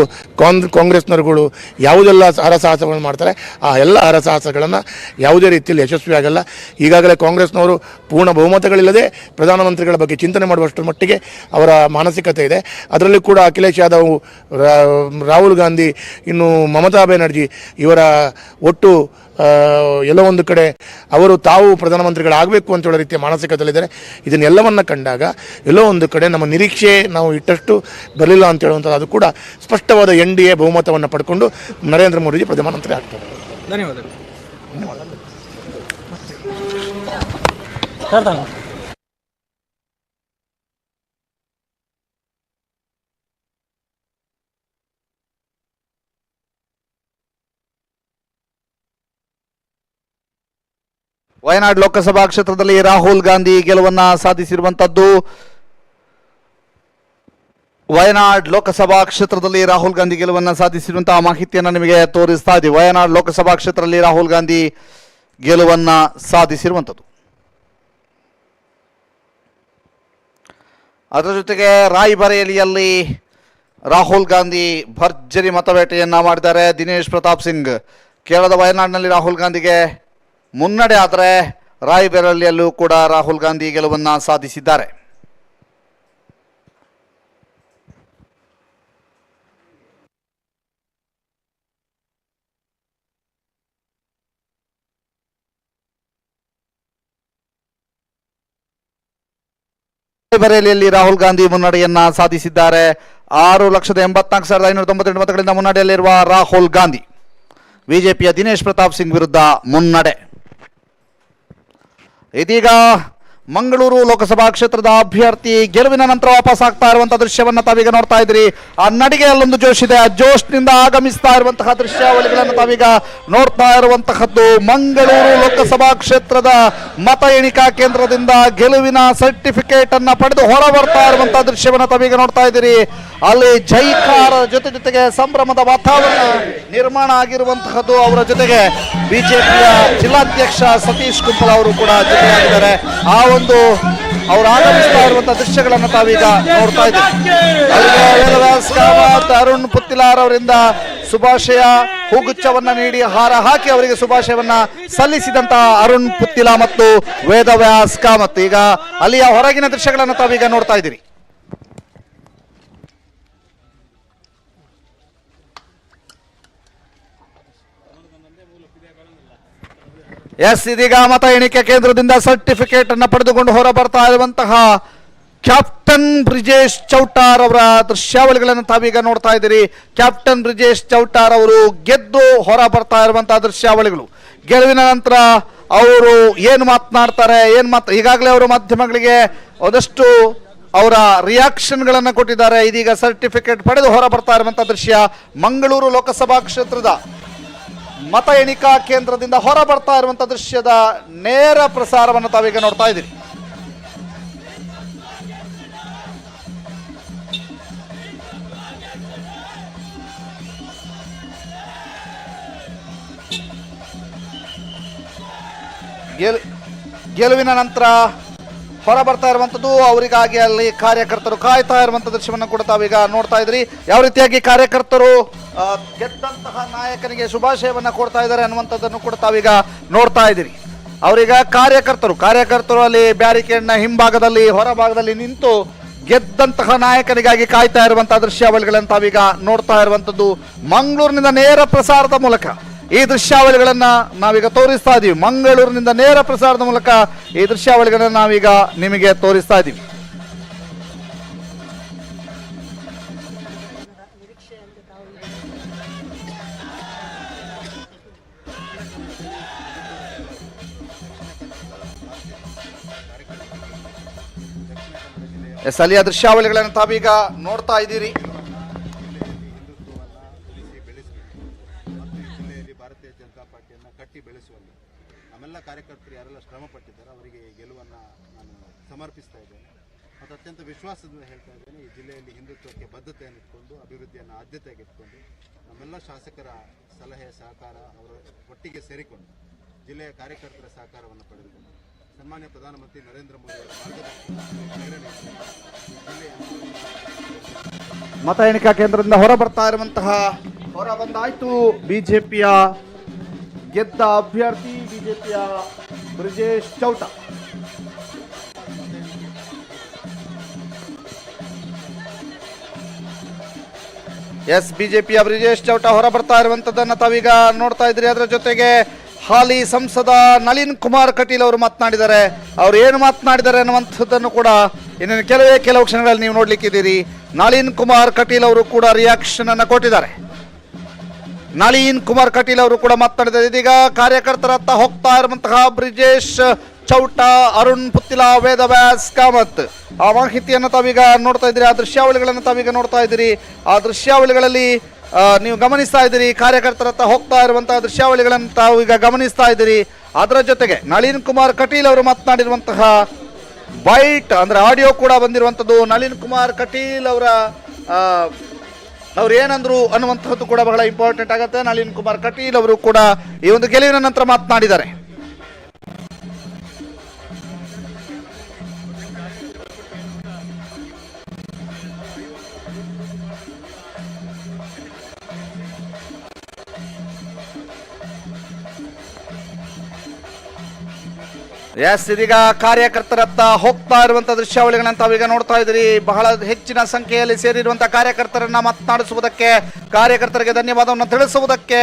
ಕಾಂಗ್ರೆಸ್ನವರುಗಳು ಯಾವುದೆಲ್ಲ ಹರಸಾಹಸಗಳನ್ನು ಮಾಡ್ತಾರೆ ಆ ಎಲ್ಲ ಹರಸಾಹಸಗಳನ್ನು ಯಾವುದೇ ರೀತಿಯಲ್ಲಿ ಯಶಸ್ವಿ ಆಗಲ್ಲ. ಈಗಾಗಲೇ ಕಾಂಗ್ರೆಸ್ನವರು ಪೂರ್ಣ ಬಹುಮತಗಳಿಲ್ಲದೆ ಪ್ರಧಾನಮಂತ್ರಿಗಳ ಬಗ್ಗೆ ಚಿಂತನೆ ಮಾಡುವಷ್ಟರ ಮಟ್ಟಿಗೆ ಅವರ ಮಾನಸಿಕತೆ ಇದೆ. ಅದರಲ್ಲಿ ಕೂಡ ಅಖಿಲೇಶ್ ಯಾದವ್, ರಾಹುಲ್ ಗಾಂಧಿ, ಇನ್ನು ಮಮತಾ ಬ್ಯಾನರ್ಜಿ ಇವರ ಒಟ್ಟು ಎಲ್ಲೋ ಒಂದು ಕಡೆ ಅವರು ತಾವು ಪ್ರಧಾನಮಂತ್ರಿಗಳಾಗಬೇಕು ಅಂತ ಹೇಳೋ ರೀತಿಯ ಮಾನಸಿಕತೆಯಲ್ಲಿದ್ದಾರೆ. ಇದನ್ನೆಲ್ಲವನ್ನು ಕಂಡಾಗ ಎಲ್ಲೋ ಒಂದು ಕಡೆ ನಮ್ಮ ನಿರೀಕ್ಷೆ ನಾವು ಇಟ್ಟಷ್ಟು ಬರಲಿಲ್ಲ ಅಂತ ಹೇಳುವಂಥದ್ದು ಅದು ಕೂಡ ಸ್ಪಷ್ಟವಾದ NDA ಬಹುಮತವನ್ನು ಪಡ್ಕೊಂಡು ನರೇಂದ್ರ ಮೋದಿಜಿ ಪ್ರಧಾನಮಂತ್ರಿ ಆಗ್ತಾರೆ. ಧನ್ಯವಾದಗಳು. ವಯನಾಡ್ ಲೋಕಸಭಾ ಕ್ಷೇತ್ರದಲ್ಲಿ ರಾಹುಲ್ ಗಾಂಧಿ ಗೆಲುವನ್ನ ಸಾಧಿಸಿರುವಂತದ್ದು. ವಯನಾಡ್ ಲೋಕಸಭಾ ಕ್ಷೇತ್ರದಲ್ಲಿ ರಾಹುಲ್ ಗಾಂಧಿ ಗೆಲುವನ್ನು ಸಾಧಿಸಿರುವಂತಹ ಮಾಹಿತಿಯನ್ನು ನಿಮಗೆ ತೋರಿಸ್ತಾ ಇದ್ದೀವಿ. ವಯನಾಡ್ ಲೋಕಸಭಾ ಕ್ಷೇತ್ರದಲ್ಲಿ ರಾಹುಲ್ ಗಾಂಧಿ ಗೆಲುವನ್ನು ಸಾಧಿಸಿರುವಂಥದ್ದು. ಅದರ ಜೊತೆಗೆ ರಾಯ್ಬರೇಲಿಯಲ್ಲಿ ರಾಹುಲ್ ಗಾಂಧಿ ಭರ್ಜರಿ ಮತಬೇಟೆಯನ್ನ ಮಾಡಿದ್ದಾರೆ. ದಿನೇಶ್ ಪ್ರತಾಪ್ ಸಿಂಗ್ ಕೇರಳದ ವಯನಾಡ್ನಲ್ಲಿ ರಾಹುಲ್ ಗಾಂಧಿಗೆ ಮುನ್ನಡೆ, ಆದರೆ ರಾಯ್ಬರೇಲಿಯಲ್ಲೂ ಕೂಡ ರಾಹುಲ್ ಗಾಂಧಿ ಗೆಲುವನ್ನು ಸಾಧಿಸಿದ್ದಾರೆ. ರಾಯ್ಬರೇಲಿಯಲ್ಲಿ ರಾಹುಲ್ ಗಾಂಧಿ ಮುನ್ನಡೆಯನ್ನ ಸಾಧಿಸಿದ್ದಾರೆ. 6,84,598 ಮತಗಳಿಂದ ಮುನ್ನಡೆಯಲ್ಲಿರುವ ರಾಹುಲ್ ಗಾಂಧಿ ಬಿಜೆಪಿಯ ದಿನೇಶ್ ಪ್ರತಾಪ್ ಸಿಂಗ್ ವಿರುದ್ಧ ಮುನ್ನಡೆ. ಇದೀಗ ಮಂಗಳೂರು ಲೋಕಸಭಾ ಕ್ಷೇತ್ರದ ಅಭ್ಯರ್ಥಿ ಗೆಲುವಿನ ನಂತರ ವಾಪಸ್ ಆಗ್ತಾ ಇರುವಂತಹ ದೃಶ್ಯವನ್ನ ತಾವೀಗ ನೋಡ್ತಾ ಇದ್ರಿ. ಆ ನಡಿಗೆಯಲ್ಲೊಂದು ಜೋಶ್ ಇದೆ. ಆ ಜೋಶ್ನಿಂದ ಆಗಮಿಸ್ತಾ ಇರುವಂತಹ ದೃಶ್ಯಾವಳಿಗಳನ್ನು ತಾವೀಗ ನೋಡ್ತಾ ಇರುವಂತಹದ್ದು. ಮಂಗಳೂರು ಲೋಕಸಭಾ ಕ್ಷೇತ್ರದ ಮತ ಎಣಿಕಾ ಕೇಂದ್ರದಿಂದ ಗೆಲುವಿನ ಸರ್ಟಿಫಿಕೇಟ್ ಅನ್ನ ಪಡೆದು ಹೊರ ಬರ್ತಾ ಇರುವಂತಹ ದೃಶ್ಯವನ್ನ ತಾವೀಗ ನೋಡ್ತಾ ಇದ್ದೀರಿ. ಅಲ್ಲಿ ಜೈಕಾರ ಜೊತೆಗೆ ಸಂಭ್ರಮದ ವಾತಾವರಣ ನಿರ್ಮಾಣ ಆಗಿರುವಂತಹದ್ದು. ಅವರ ಜೊತೆಗೆ ಬಿಜೆಪಿಯ ಜಿಲ್ಲಾಧ್ಯಕ್ಷ ಸತೀಶ್ ಕುಂಪಲ್ ಅವರು ಕೂಡ ಜೊತೆಯಾಗಿದ್ದಾರೆ. ಆ ಒಂದು ಅವರು ಆಗಮಿಸ್ತಾ ಇರುವಂತಹ ದೃಶ್ಯಗಳನ್ನು ತಾವೀಗ ನೋಡ್ತಾ ಇದ್ದೀವಿ. ಅರುಣ್ ಪುತ್ತಿಲಾರ್ ಅವರಿಂದ ಶುಭಾಶಯ ಹೂಗುಚ್ಛವನ್ನ ನೀಡಿ ಹಾರ ಹಾಕಿ ಅವರಿಗೆ ಶುಭಾಶಯವನ್ನ ಸಲ್ಲಿಸಿದಂತಹ ಅರುಣ್ ಪುತ್ತಿಲ ಮತ್ತು ವೇದವ್ಯಾಸ್ ಕಾಮತ್ ಈಗ ಅಲ್ಲಿಯ ಹೊರಗಿನ ದೃಶ್ಯಗಳನ್ನು ತಾವೀಗ ನೋಡ್ತಾ ಇದ್ದೀರಿ. ಇದೀಗ ಮತ ಎಣಿಕೆ ಕೇಂದ್ರದಿಂದ ಸರ್ಟಿಫಿಕೇಟ್ ಅನ್ನು ಪಡೆದುಕೊಂಡು ಹೊರ ಬರ್ತಾ ಇರುವಂತಹ ಕ್ಯಾಪ್ಟನ್ ಬ್ರಿಜೇಶ್ ಚೌಟಾರ್ ಅವರ ದೃಶ್ಯಾವಳಿಗಳನ್ನು ತಾವೀಗ ನೋಡ್ತಾ ಇದ್ದೀರಿ. ಕ್ಯಾಪ್ಟನ್ ಬ್ರಿಜೇಶ್ ಚೌಟಾರ್ ಅವರು ಗೆದ್ದು ಹೊರ ಬರ್ತಾ ಇರುವಂತಹ ದೃಶ್ಯಾವಳಿಗಳು. ಗೆಲುವಿನ ನಂತರ ಅವರು ಏನು ಮಾತನಾಡ್ತಾರೆ, ಈಗಾಗಲೇ ಅವರು ಮಾಧ್ಯಮಗಳಿಗೆ ಒಂದಷ್ಟು ಅವರ ರಿಯಾಕ್ಷನ್ಗಳನ್ನು ಕೊಟ್ಟಿದ್ದಾರೆ. ಇದೀಗ ಸರ್ಟಿಫಿಕೇಟ್ ಪಡೆದು ಹೊರ ಬರ್ತಾ ಇರುವಂತಹ ದೃಶ್ಯ ಮಂಗಳೂರು ಲೋಕಸಭಾ ಕ್ಷೇತ್ರದ ಮತ ಎಣಿಕಾ ಕೇಂದ್ರದಿಂದ ಹೊರ ಬರ್ತಾ ಇರುವಂತಹ ದೃಶ್ಯದ ನೇರ ಪ್ರಸಾರವನ್ನು ತಾವೀಗ ನೋಡ್ತಾ ಇದ್ದೀರಿ. ಗೆಲುವಿನ ನಂತರ ಹೊರ ಬರ್ತಾ ಇರುವಂಥದ್ದು. ಅವರಿಗಾಗಿ ಅಲ್ಲಿ ಕಾರ್ಯಕರ್ತರು ಕಾಯ್ತಾ ಇರುವಂಥ ದೃಶ್ಯವನ್ನು ಕೂಡ ತಾವೀಗ ನೋಡ್ತಾ ಇದ್ರಿ. ಯಾವ ರೀತಿಯಾಗಿ ಕಾರ್ಯಕರ್ತರು ಗೆದ್ದಂತಹ ನಾಯಕನಿಗೆ ಶುಭಾಶಯವನ್ನ ಕೊಡ್ತಾ ಇದ್ದಾರೆ ಅನ್ನುವಂಥದ್ದನ್ನು ಕೂಡ ತಾವೀಗ ನೋಡ್ತಾ ಇದ್ದೀರಿ. ಅವರೀಗ ಕಾರ್ಯಕರ್ತರು ಅಲ್ಲಿ ಬ್ಯಾರಿಕೇಡ್ನ ಹಿಂಭಾಗದಲ್ಲಿ ಹೊರಭಾಗದಲ್ಲಿ ನಿಂತು ಗೆದ್ದಂತಹ ನಾಯಕನಿಗಾಗಿ ಕಾಯ್ತಾ ಇರುವಂತಹ ದೃಶ್ಯಾವಳಿಗಳನ್ನು ತಾವೀಗ ನೋಡ್ತಾ ಇರುವಂಥದ್ದು. ಮಂಗಳೂರಿನಿಂದ ನೇರ ಪ್ರಸಾರದ ಮೂಲಕ ಈ ದೃಶ್ಯಾವಳಿಗಳನ್ನ ನಾವೀಗ ತೋರಿಸ್ತಾ ಇದ್ದೀವಿ. ಮಂಗಳೂರಿನಿಂದ ನೇರ ಪ್ರಸಾರದ ಮೂಲಕ ಈ ದೃಶ್ಯಾವಳಿಗಳನ್ನ ನಾವೀಗ ನಿಮಗೆ ತೋರಿಸ್ತಾ ಇದ್ದೀವಿ. ಅಲ್ಲಿಯ ದೃಶ್ಯಾವಳಿಗಳನ್ನು ತಾವೀಗ ನೋಡ್ತಾ ಇದ್ದೀರಿ. ಭಾರತೀಯ ಜನತಾ ಪಾರ್ಟಿಯನ್ನು ಕಟ್ಟಿ ಬೆಳೆಸುವಲ್ಲಿ ನಮ್ಮೆಲ್ಲ ಕಾರ್ಯಕರ್ತರು ಯಾರೆಲ್ಲ ಶ್ರಮ ಪಟ್ಟಿದ್ದಾರೆ ಅವರಿಗೆ ಗೆಲುವನ್ನು ನಾನು ಸಮರ್ಪಿಸ್ತಾ ಇದ್ದೇನೆ ಮತ್ತು ಅತ್ಯಂತ ವಿಶ್ವಾಸದಿಂದ ಹೇಳ್ತಾ ಇದ್ದೇನೆ. ಈ ಜಿಲ್ಲೆಯಲ್ಲಿ ಹಿಂದುತ್ವಕ್ಕೆ ಬದ್ಧತೆಯನ್ನು ಇಟ್ಕೊಂಡು ಅಭಿವೃದ್ಧಿಯನ್ನು ಆದ್ಯತೆಯಾಗಿಟ್ಕೊಂಡು ನಮ್ಮೆಲ್ಲ ಶಾಸಕರ ಸಲಹೆ ಸಹಕಾರ ಅವರ ಒಟ್ಟಿಗೆ ಸೇರಿಕೊಂಡು ಜಿಲ್ಲೆಯ ಕಾರ್ಯಕರ್ತರ ಸಹಕಾರವನ್ನು ಪಡೆದುಕೊಂಡು ಸನ್ಮಾನ್ಯ ಪ್ರಧಾನಮಂತ್ರಿ ನರೇಂದ್ರ ಮೋದಿ ಅವರ ಮಾರ್ಗದರ್ಶನ ಮತ ಎಣಿಕಾ ಕೇಂದ್ರದಿಂದ ಹೊರ ಬರ್ತಾ ಇರುವಂತಹ ಹೊರ ಬಂದಾಯ್ತು ಬಿಜೆಪಿಯ ಗೆದ್ದ ಅಭ್ಯರ್ಥಿ ಬಿಜೆಪಿಯ ಬ್ರಿಜೇಶ್ ಚೌಟ. ಬಿಜೆಪಿಯ ಬ್ರಿಜೇಶ್ ಚೌಟ ಹೊರ ಬರ್ತಾ ಇರುವಂತದ್ದನ್ನ ತಾವೀಗ ನೋಡ್ತಾ ಇದ್ರಿ. ಅದರ ಜೊತೆಗೆ ಹಾಲಿ ಸಂಸದ ನಳಿನ್ ಕುಮಾರ್ ಕಟೀಲ್ ಅವರು ಮಾತನಾಡಿದ್ದಾರೆ. ಅವ್ರು ಏನು ಮಾತನಾಡಿದ್ದಾರೆ ಅನ್ನುವಂಥದ್ದನ್ನು ಕೂಡ ಇನ್ನು ಕೆಲವು ಕ್ಷಣಗಳಲ್ಲಿ ನೀವು ನೋಡ್ಲಿಕ್ಕಿದ್ದೀರಿ. ನಳಿನ್ ಕುಮಾರ್ ಕಟೀಲ್ ಅವರು ಕೂಡ ರಿಯಾಕ್ಷನ್ ಅನ್ನು ಕೊಟ್ಟಿದ್ದಾರೆ. ನಳಿನ್ ಕುಮಾರ್ ಕಟೀಲ್ ಅವರು ಕೂಡ ಮಾತನಾಡಿದ್ದಾರೆ. ಇದೀಗ ಕಾರ್ಯಕರ್ತರತ್ತ ಹೋಗ್ತಾ ಇರುವಂತಹ ಬ್ರಿಜೇಶ್ ಚೌಟ, ಅರುಣ್ ಪುತ್ತಿಲ, ವೇದವ್ಯಾಸ್ ಕಾಮತ್ ಆ ಮಾಹಿತಿಯನ್ನು ತಾವೀಗ ನೋಡ್ತಾ ಇದ್ದೀರಿ. ಆ ದೃಶ್ಯಾವಳಿಗಳನ್ನು ತಾವೀಗ ನೋಡ್ತಾ ಇದ್ದೀರಿ. ಆ ದೃಶ್ಯಾವಳಿಗಳಲ್ಲಿ ನೀವು ಗಮನಿಸ್ತಾ ಇದ್ದೀರಿ. ಕಾರ್ಯಕರ್ತರತ್ತ ಹೋಗ್ತಾ ಇರುವಂತಹ ದೃಶ್ಯಾವಳಿಗಳನ್ನು ತಾವು ಈಗ ಗಮನಿಸ್ತಾ ಇದ್ದೀರಿ. ಅದರ ಜೊತೆಗೆ ನಳಿನ್ ಕುಮಾರ್ ಕಟೀಲ್ ಅವರು ಮಾತನಾಡಿರುವಂತಹ ಬೈಟ್ ಅಂದ್ರೆ ಆಡಿಯೋ ಕೂಡ ಬಂದಿರುವಂಥದ್ದು. ನಳಿನ್ ಕುಮಾರ್ ಕಟೀಲ್ ಅವರ ಅವ್ರು ಏನಂದ್ರು ಅನ್ನುವಂಥದ್ದು ಕೂಡ ಬಹಳ ಇಂಪಾರ್ಟೆಂಟ್ ಆಗುತ್ತೆ. ನಳಿನ್ ಕುಮಾರ್ ಕಟೀಲ್ ಅವರು ಕೂಡ ಈ ಒಂದು ಗೆಲುವಿನ ನಂತರ ಮಾತನಾಡಿದ್ದಾರೆ. ಎಸ್, ಇದೀಗ ಕಾರ್ಯಕರ್ತರತ್ತ ಹೋಗ್ತಾ ಇರುವಂತಹ ದೃಶ್ಯಾವಳಿಗಳನ್ನ ತಾವೀಗ ನೋಡ್ತಾ ಇದ್ದೀರಿ. ಬಹಳ ಹೆಚ್ಚಿನ ಸಂಖ್ಯೆಯಲ್ಲಿ ಸೇರಿರುವಂತಹ ಕಾರ್ಯಕರ್ತರನ್ನ ಮಾತನಾಡಿಸುವುದಕ್ಕೆ, ಕಾರ್ಯಕರ್ತರಿಗೆ ಧನ್ಯವಾದವನ್ನು ತಿಳಿಸುವುದಕ್ಕೆ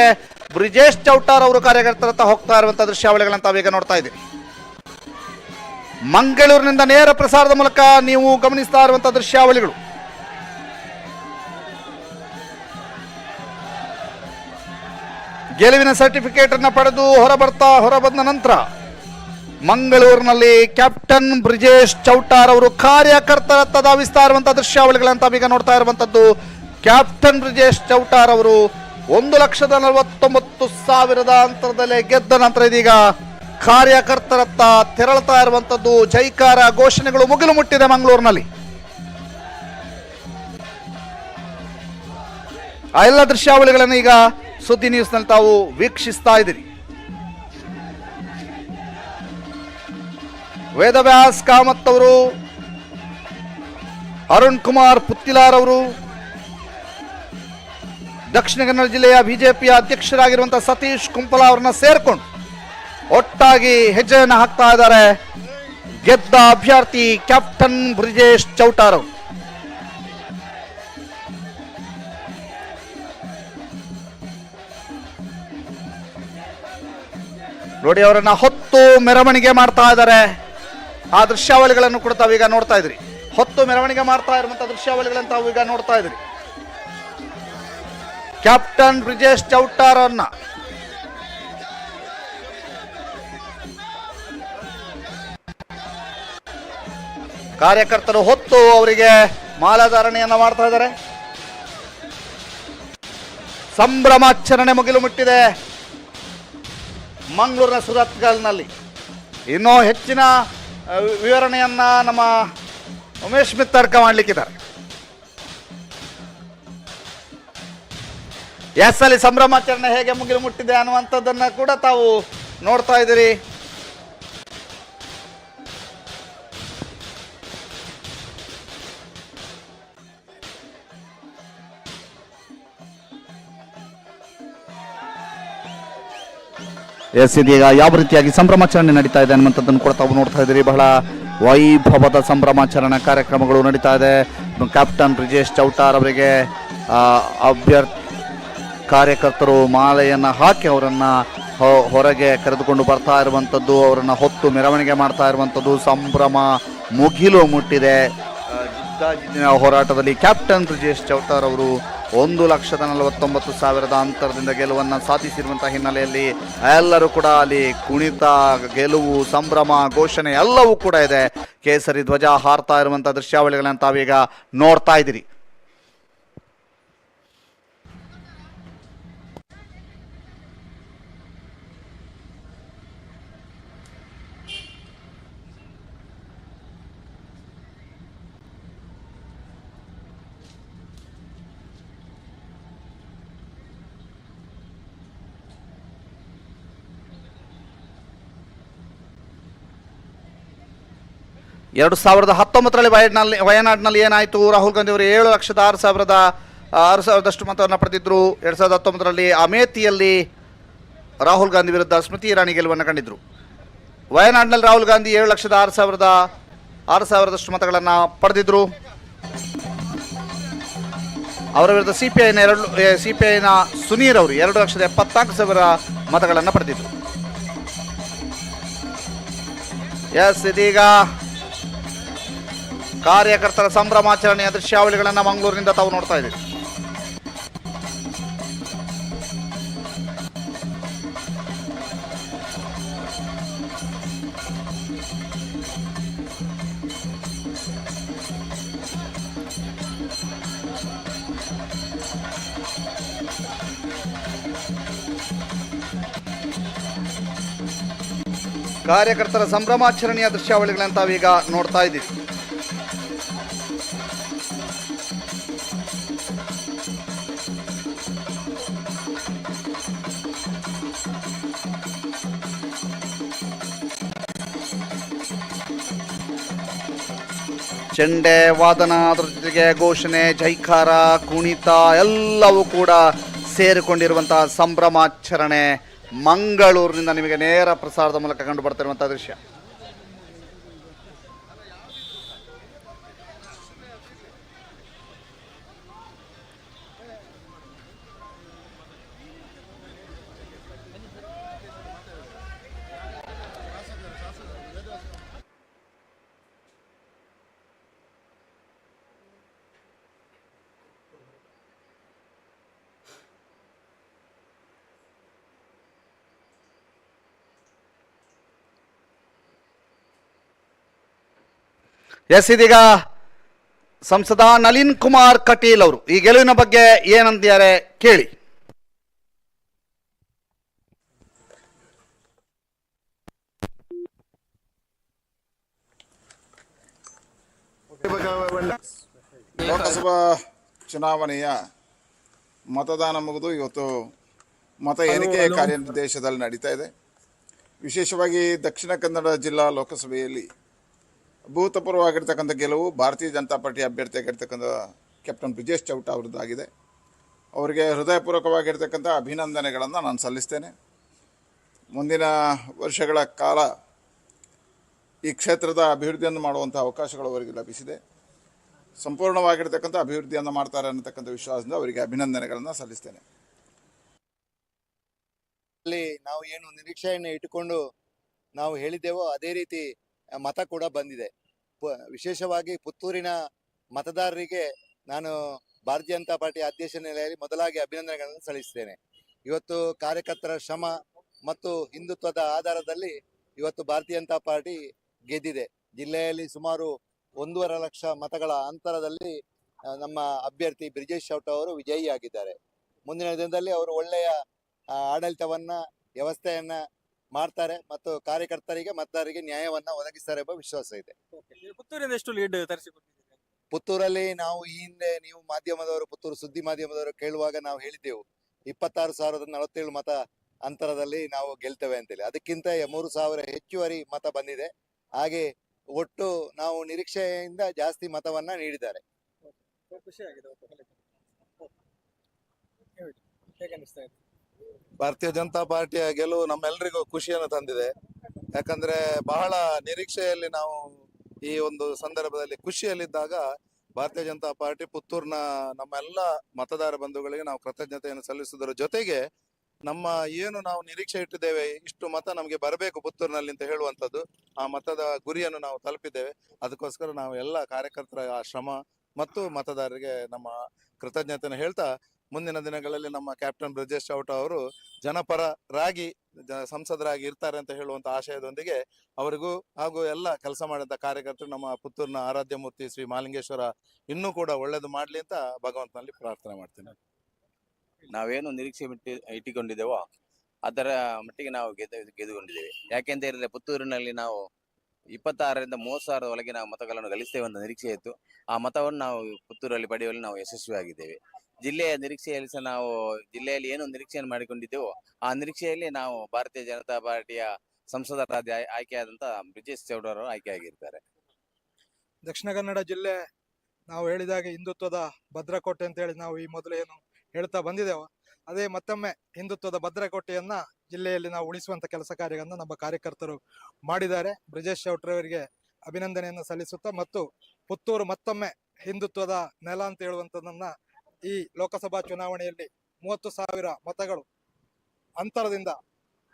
ಬ್ರಿಜೇಶ್ ಚೌಟಾರ್ ಅವರು ಕಾರ್ಯಕರ್ತರತ್ತ ಹೋಗ್ತಾ ಇರುವಂತಹ ದೃಶ್ಯಾವಳಿಗಳನ್ನ ತಾವೀಗ ನೋಡ್ತಾ ಇದ್ದೀರಿ. ಮಂಗಳೂರಿನಿಂದ ನೇರ ಪ್ರಸಾರದ ಮೂಲಕ ನೀವು ಗಮನಿಸ್ತಾ ಇರುವಂತಹ ದೃಶ್ಯಾವಳಿಗಳು. ಗೆಲುವಿನ ಸರ್ಟಿಫಿಕೇಟ್ ಅನ್ನ ಪಡೆದು ಹೊರಬಂದ ನಂತರ ಮಂಗಳೂರಿನಲ್ಲಿ ಕ್ಯಾಪ್ಟನ್ ಬ್ರಿಜೇಶ್ ಚೌಟಾರ್ ಅವರು ಕಾರ್ಯಕರ್ತರತ್ತ ಧಾವಿಸ್ತಾ ಇರುವಂತಹ ದೃಶ್ಯಾವಳಿಗಳಂತ ಈಗ ನೋಡ್ತಾ ಇರುವಂತದ್ದು. ಕ್ಯಾಪ್ಟನ್ ಬ್ರಿಜೇಶ್ ಚೌಟಾರ್ ಅವರು 1,49,000 ಅಂತರದಲ್ಲಿ ಗೆದ್ದ ನಂತರ ಇದೀಗ ಕಾರ್ಯಕರ್ತರತ್ತ ತೆರಳುತ್ತಾ ಇರುವಂತದ್ದು. ಜೈಕಾರ ಘೋಷಣೆಗಳು ಮುಗಿಲು ಮುಟ್ಟಿದೆ ಮಂಗಳೂರಿನಲ್ಲಿ. ಆ ಎಲ್ಲ ದೃಶ್ಯಾವಳಿಗಳನ್ನು ಈಗ ಸುದ್ದಿ ನ್ಯೂಸ್ನಲ್ಲಿ ತಾವು ವೀಕ್ಷಿಸ್ತಾ ಇದ್ದೀರಿ. ವೇದವ್ಯಾಸ್ ಕಾಮತ್ ಅವರು, ಅರುಣ್ ಕುಮಾರ್ ಪುತ್ತಿಲಾರ್ ಅವರು, ದಕ್ಷಿಣ ಕನ್ನಡ ಜಿಲ್ಲೆಯ ಬಿಜೆಪಿಯ ಅಧ್ಯಕ್ಷರಾಗಿರುವಂತಹ ಸತೀಶ್ ಕುಂಪಲ ಅವರನ್ನ ಸೇರ್ಕೊಂಡು ಒಟ್ಟಾಗಿ ಹೆಜ್ಜೆಯನ್ನು ಹಾಕ್ತಾ ಇದ್ದಾರೆ ಗೆದ್ದ ಅಭ್ಯರ್ಥಿ ಕ್ಯಾಪ್ಟನ್ ಬ್ರಿಜೇಶ್ ಚೌಟಾರ್ ಅವರು. ನೋಡಿ, ಅವರನ್ನ ಹೊತ್ತು ಮೆರವಣಿಗೆ ಮಾಡ್ತಾ ಇದ್ದಾರೆ. ಆ ದೃಶ್ಯಾವಳಿಗಳನ್ನು ಕೂಡ ತಾವೀಗ ನೋಡ್ತಾ ಇದ್ರಿ. ಹೊತ್ತು ಮೆರವಣಿಗೆ ಮಾಡ್ತಾ ಇರುವಂತಹ ದೃಶ್ಯಾವಳಿಗಳನ್ನು ತಾವೀಗ ನೋಡ್ತಾ ಇದ್ರಿ. ಕ್ಯಾಪ್ಟನ್ ಬ್ರಿಜೇಶ್ ಚೌಟಾರ್ ಅವರನ್ನ ಕಾರ್ಯಕರ್ತರು ಹೊತ್ತು ಅವರಿಗೆ ಮಾಲಾಧಾರಣೆಯನ್ನ ಮಾಡ್ತಾ ಇದ್ದಾರೆ. ಸಂಭ್ರಮಾಚರಣೆ ಮುಗಿಲು ಮುಟ್ಟಿದೆ ಮಂಗಳೂರಿನ ಸುರತ್ಕಲ್ನಲ್ಲಿ. ಇನ್ನೂ ಹೆಚ್ಚಿನ ವಿವರಣೆಯನ್ನ ನಮ್ಮ ಉಮೇಶ್ ಮಿತ್ತರ್ಕ ಮಾಡಲಿಕ್ಕಿದ್ದಾರೆ. ಎಸ್, ಅಲ್ಲಿ ಸಂಭ್ರಮಾಚರಣೆ ಹೇಗೆ ಮುಗಿಲು ಮುಟ್ಟಿದೆ ಅನ್ನುವಂಥದ್ದನ್ನ ಕೂಡ ತಾವು ನೋಡ್ತಾ ಇದ್ದೀರಿ. ಎಸ್, ಇದೀಗ ಯಾವ ರೀತಿಯಾಗಿ ಸಂಭ್ರಮಾಚರಣೆ ನಡೀತಾ ಇದೆ ಅನ್ನುವಂಥದ್ದನ್ನು ಕೂಡ ತಾವು ನೋಡ್ತಾ ಇದ್ದೀರಿ. ಬಹಳ ವೈಭವದ ಸಂಭ್ರಮಾಚರಣೆ ಕಾರ್ಯಕ್ರಮಗಳು ನಡೀತಾ ಇದೆ. ಕ್ಯಾಪ್ಟನ್ ಬ್ರಿಜೇಶ್ ಚೌಟಾರ್ ಅವರಿಗೆ ಕಾರ್ಯಕರ್ತರು ಮಾಲೆಯನ್ನು ಹಾಕಿ ಅವರನ್ನು ಹೊರಗೆ ಕರೆದುಕೊಂಡು ಬರ್ತಾ ಇರುವಂಥದ್ದು, ಅವರನ್ನು ಹೊತ್ತು ಮೆರವಣಿಗೆ ಮಾಡ್ತಾ ಇರುವಂಥದ್ದು. ಸಂಭ್ರಮ ಮುಗಿಲು ಮುಟ್ಟಿದೆ. ಜಿದ್ದಾಜಿದ್ದಿನ ಹೋರಾಟದಲ್ಲಿ ಕ್ಯಾಪ್ಟನ್ ಬ್ರಿಜೇಶ್ ಚೌಟಾರ್ ಅವರು 1,49,000 ಅಂತರದಿಂದ ಗೆಲುವನ್ನು ಸಾಧಿಸಿರುವಂತಹ ಹಿನ್ನೆಲೆಯಲ್ಲಿ ಎಲ್ಲರೂ ಕೂಡ ಅಲ್ಲಿ ಕುಣಿತ, ಗೆಲುವು, ಸಂಭ್ರಮ, ಘೋಷಣೆ ಎಲ್ಲವೂ ಕೂಡ ಇದೆ. ಕೇಸರಿ ಧ್ವಜ ಹಾರ್ತಾ ಇರುವಂತಹ ದೃಶ್ಯಾವಳಿಗಳನ್ನು ತಾವೀಗ ನೋಡ್ತಾ ಇದ್ದೀರಿ. ಎರಡು 2019 ವಯನಾಡ್ನಲ್ಲಿ ಏನಾಯಿತು? ರಾಹುಲ್ ಗಾಂಧಿ ಅವರು 7,06,000 ಮತವನ್ನು ಪಡೆದಿದ್ರು. 2019 ಅಮೇಥಿಯಲ್ಲಿ ರಾಹುಲ್ ಗಾಂಧಿ ವಿರುದ್ಧ ಸ್ಮೃತಿ ಇರಾನಿ ಗೆಲುವನ್ನು ಕಂಡಿದ್ರು. ವಯನಾಡ್ನಲ್ಲಿ ರಾಹುಲ್ ಗಾಂಧಿ 7,06,000 ಮತಗಳನ್ನು ಪಡೆದಿದ್ರು. ಅವರ ವಿರುದ್ಧ ಸಿಪಿಐನ ಸುನೀರ್ ಅವರು 2,74,000 ಮತಗಳನ್ನು ಪಡೆದಿದ್ರು. ಎಸ್, ಇದೀಗ ಕಾರ್ಯಕರ್ತರ ಸಂಭ್ರಮಾಚರಣೆಯ ದೃಶ್ಯಾವಳಿಗಳನ್ನು ಮಂಗಳೂರಿನಿಂದ ತಾವು ನೋಡ್ತಾ ಇದ್ದೀವಿ. ಕಾರ್ಯಕರ್ತರ ಸಂಭ್ರಮಾಚರಣೆಯ ದೃಶ್ಯಾವಳಿಗಳನ್ನು ತಾವೀಗ ನೋಡ್ತಾ ಇದ್ದೀವಿ. ಚೆಂಡೆ ವಾದನ, ಅದರ ಜೊತೆಗೆ ಘೋಷಣೆ, ಜೈಕಾರ, ಕುಣಿತ ಎಲ್ಲವೂ ಕೂಡ ಸೇರಿಕೊಂಡಿರುವಂತಹ ಸಂಭ್ರಮಾಚರಣೆ ಮಂಗಳೂರಿನಿಂದ ನಿಮಗೆ ನೇರ ಪ್ರಸಾರದ ಮೂಲಕ ಕಂಡು ಬರ್ತಿರುವಂತಹ ದೃಶ್ಯ. ಎಸ್, ಇದೀಗ ಸಂಸದ ನಳಿನ್ ಕುಮಾರ್ ಕಟೀಲ್ ಅವರು ಈ ಗೆಲುವಿನ ಬಗ್ಗೆ ಏನಂತಾರೆ ಕೇಳಿ. ಲೋಕಸಭಾ ಚುನಾವಣೆಯ ಮತದಾನ ಮುಗಿದು ಇವತ್ತು ಮತ ಎಣಿಕೆ ಕಾರ್ಯನಿರ್ದೇಶದಲ್ಲಿ ನಡೀತಾ ಇದೆ. ವಿಶೇಷವಾಗಿ ದಕ್ಷಿಣ ಕನ್ನಡ ಜಿಲ್ಲಾ ಲೋಕಸಭೆಯಲ್ಲಿ ಅಭೂತಪೂರ್ವವಾಗಿರ್ತಕ್ಕಂಥ ಗೆಲುವು ಭಾರತೀಯ ಜನತಾ ಪಾರ್ಟಿ ಅಭ್ಯರ್ಥಿಯಾಗಿರ್ತಕ್ಕಂಥ ಕ್ಯಾಪ್ಟನ್ ಬ್ರಿಜೇಶ್ ಚೌಟಾ ಅವರದ್ದಾಗಿದೆ. ಅವರಿಗೆ ಹೃದಯಪೂರ್ವಕವಾಗಿರ್ತಕ್ಕಂಥ ಅಭಿನಂದನೆಗಳನ್ನು ನಾನು ಸಲ್ಲಿಸ್ತೇನೆ. ಮುಂದಿನ ವರ್ಷಗಳ ಕಾಲ ಈ ಕ್ಷೇತ್ರದ ಅಭಿವೃದ್ಧಿಯನ್ನು ಮಾಡುವಂಥ ಅವಕಾಶಗಳು ಅವರಿಗೆ ಲಭಿಸಿದೆ. ಸಂಪೂರ್ಣವಾಗಿರ್ತಕ್ಕಂಥ ಅಭಿವೃದ್ಧಿಯನ್ನು ಮಾಡ್ತಾರೆ ಅನ್ನತಕ್ಕಂಥ ವಿಶ್ವಾಸದಿಂದ ಅವರಿಗೆ ಅಭಿನಂದನೆಗಳನ್ನು ಸಲ್ಲಿಸ್ತೇನೆ. ಅಲ್ಲಿ ನಾವು ಏನು ನಿರೀಕ್ಷೆಯನ್ನು ಇಟ್ಟುಕೊಂಡು ನಾವು ಹೇಳಿದ್ದೆವೋ ಅದೇ ರೀತಿ ಮತ ಕೂಡ ಬಂದಿದೆ. ವಿಶೇಷವಾಗಿ ಪುತ್ತೂರಿನ ಮತದಾರರಿಗೆ ನಾನು ಭಾರತೀಯ ಜನತಾ ಪಾರ್ಟಿ ಅಧ್ಯಕ್ಷ ನೆಲೆಯಲ್ಲಿ ಮೊದಲಾಗಿ ಅಭಿನಂದನೆಗಳನ್ನು ಸಲ್ಲಿಸ್ತೇನೆ. ಇವತ್ತು ಕಾರ್ಯಕರ್ತರ ಶ್ರಮ ಮತ್ತು ಹಿಂದುತ್ವದ ಆಧಾರದಲ್ಲಿ ಇವತ್ತು ಭಾರತೀಯ ಜನತಾ ಪಾರ್ಟಿ ಗೆದ್ದಿದೆ. ಜಿಲ್ಲೆಯಲ್ಲಿ ಸುಮಾರು 1.5 ಲಕ್ಷ ಮತಗಳ ಅಂತರದಲ್ಲಿ ನಮ್ಮ ಅಭ್ಯರ್ಥಿ ಬ್ರಿಜೇಶ್ ಚೌಟಾ ಅವರು ವಿಜಯಿಯಾಗಿದ್ದಾರೆ. ಮುಂದಿನ ದಿನದಲ್ಲಿ ಅವರು ಒಳ್ಳೆಯ ಆಡಳಿತವನ್ನ ವ್ಯವಸ್ಥೆಯನ್ನ ಮಾಡ್ತಾರೆ ಮತ್ತು ಕಾರ್ಯಕರ್ತರಿಗೆ ಮತದಾರರಿಗೆ ನ್ಯಾಯವನ್ನ ಒದಗಿಸ್ತಾರೆ ಎಂಬ ವಿಶ್ವಾಸ ಇದೆ. ಪುತ್ತೂರಿಂದ ಎಷ್ಟು ಲೀಡ್ ತರಿಸಿಕೊಟ್ಟಿದ್ದೀರಿ? ಪುತ್ತೂರಲ್ಲಿ ನಾವು ಈ ಹಿಂದೆ ನೀವು ಮಾಧ್ಯಮದವರು, ಪುತ್ತೂರು ಸುದ್ದಿ ಮಾಧ್ಯಮದವರು ಕೇಳುವಾಗ ನಾವು ಹೇಳಿದ್ದೆವು 26,047 ಮತ ಅಂತರದಲ್ಲಿ ನಾವು ಗೆಲ್ತೇವೆ ಅಂತೇಳಿ. ಅದಕ್ಕಿಂತ 3,000 ಹೆಚ್ಚುವರಿ ಮತ ಬಂದಿದೆ. ಹಾಗೆ ಒಟ್ಟು ನಾವು ನಿರೀಕ್ಷೆಯಿಂದ ಜಾಸ್ತಿ ಮತವನ್ನ ನೀಡಿದ್ದಾರೆ. ಭಾರತೀಯ ಜನತಾ ಪಾರ್ಟಿಯ ಗೆಲುವು ನಮ್ಮೆಲ್ಲರಿಗೂ ಖುಷಿಯನ್ನು ತಂದಿದೆ. ಯಾಕಂದ್ರೆ ಬಹಳ ನಿರೀಕ್ಷೆಯಲ್ಲಿ ನಾವು ಈ ಒಂದು ಸಂದರ್ಭದಲ್ಲಿ ಖುಷಿಯಲ್ಲಿದ್ದಾಗ ಭಾರತೀಯ ಜನತಾ ಪಾರ್ಟಿ ಪುತ್ತೂರಿನ ನಮ್ಮೆಲ್ಲ ಮತದಾರ ಬಂಧುಗಳಿಗೆ ನಾವು ಕೃತಜ್ಞತೆಯನ್ನು ಸಲ್ಲಿಸುವುದರ ಜೊತೆಗೆ ನಮ್ಮ ಏನು ನಾವು ನಿರೀಕ್ಷೆ ಇಟ್ಟಿದ್ದೇವೆ, ಇಷ್ಟು ಮತ ನಮಗೆ ಬರಬೇಕು ಪುತ್ತೂರಿನಲ್ಲಿ ಅಂತ ಹೇಳುವಂಥದ್ದು, ಆ ಮತದ ಗುರಿಯನ್ನು ನಾವು ತಲುಪಿದ್ದೇವೆ. ಅದಕ್ಕೋಸ್ಕರ ನಾವು ಎಲ್ಲ ಕಾರ್ಯಕರ್ತರ ಆ ಶ್ರಮ ಮತ್ತು ಮತದಾರರಿಗೆ ನಮ್ಮ ಕೃತಜ್ಞತೆಯನ್ನು ಹೇಳ್ತಾ, ಮುಂದಿನ ದಿನಗಳಲ್ಲಿ ನಮ್ಮ ಕ್ಯಾಪ್ಟನ್ ಬ್ರಿಜೇಶ್ ಚೌಟಾ ಅವರು ಜನಪರರಾಗಿ ಸಂಸದರಾಗಿ ಇರ್ತಾರೆ ಅಂತ ಹೇಳುವಂತ ಆಶಯದೊಂದಿಗೆ ಅವರಿಗೂ ಹಾಗೂ ಎಲ್ಲ ಕೆಲಸ ಮಾಡಿದ ಕಾರ್ಯಕರ್ತರು, ನಮ್ಮ ಪುತ್ತೂರಿನ ಆರಾಧ್ಯ ಮೂರ್ತಿ ಶ್ರೀ ಮಹಾಲಿಂಗೇಶ್ವರ ಇನ್ನೂ ಕೂಡ ಒಳ್ಳೇದು ಮಾಡ್ಲಿ ಅಂತ ಭಗವಂತನಲ್ಲಿ ಪ್ರಾರ್ಥನೆ ಮಾಡ್ತೇನೆ. ನಾವೇನು ನಿರೀಕ್ಷೆ ಇಟ್ಟುಕೊಂಡಿದ್ದೇವೋ ಅದರ ಮಟ್ಟಿಗೆ ನಾವು ಗೆದ್ದುಕೊಂಡಿದ್ದೇವೆ. ಯಾಕೆಂತ ಹೇಳಿದ್ರೆ ಪುತ್ತೂರಿನಲ್ಲಿ ನಾವು 26,000ರಿಂದ 30,000 ಒಳಗೆ ನಾವು ಮತಗಳನ್ನು ಗಳಿಸ್ತೇವೆ ಅಂತ ನಿರೀಕ್ಷೆ ಇತ್ತು. ಆ ಮತವನ್ನು ನಾವು ಪುತ್ತೂರಲ್ಲಿ ಪಡೆಯುವಲ್ಲಿ ನಾವು ಯಶಸ್ವಿಯಾಗಿದ್ದೇವೆ. ಜಿಲ್ಲೆಯ ನಿರೀಕ್ಷೆಯಲ್ಲಿ ಸಹ ನಾವು ಜಿಲ್ಲೆಯಲ್ಲಿ ಏನು ನಿರೀಕ್ಷೆಯನ್ನು ಮಾಡಿಕೊಂಡಿದ್ದೇವೋ ಆ ನಿರೀಕ್ಷೆಯಲ್ಲಿ ನಾವು ಭಾರತೀಯ ಜನತಾ ಪಾರ್ಟಿಯ ಸಂಸದರಾದ ಆಯ್ಕೆಯಾದಂತ ಬ್ರಿಜೇಶ್ ಚೌಟಾ ಅವರು ಆಯ್ಕೆಯಾಗಿರ್ತಾರೆ. ದಕ್ಷಿಣ ಕನ್ನಡ ಜಿಲ್ಲೆ ನಾವು ಹೇಳಿದಾಗ ಹಿಂದುತ್ವದ ಭದ್ರಕೋಟೆ ಅಂತ ಹೇಳಿ ನಾವು ಈ ಮೊದಲು ಏನು ಹೇಳ್ತಾ ಬಂದಿದ್ದೇವೆ, ಅದೇ ಮತ್ತೊಮ್ಮೆ ಹಿಂದುತ್ವದ ಭದ್ರಕೋಟೆಯನ್ನ ಜಿಲ್ಲೆಯಲ್ಲಿ ನಾವು ಉಳಿಸುವಂತ ಕೆಲಸ ಕಾರ್ಯಗಳನ್ನು ನಮ್ಮ ಕಾರ್ಯಕರ್ತರು ಮಾಡಿದ್ದಾರೆ. ಬ್ರಿಜೇಶ್ ಚೌಟಾ ಅವರಿಗೆ ಅಭಿನಂದನೆಯನ್ನು ಸಲ್ಲಿಸುತ್ತಾ ಮತ್ತು ಪುತ್ತೂರು ಮತ್ತೊಮ್ಮೆ ಹಿಂದುತ್ವದ ನೆಲ ಅಂತ ಹೇಳುವಂತದನ್ನ ಈ ಲೋಕಸಭಾ ಚುನಾವಣೆಯಲ್ಲಿ 30,000 ಮತಗಳು ಅಂತರದಿಂದ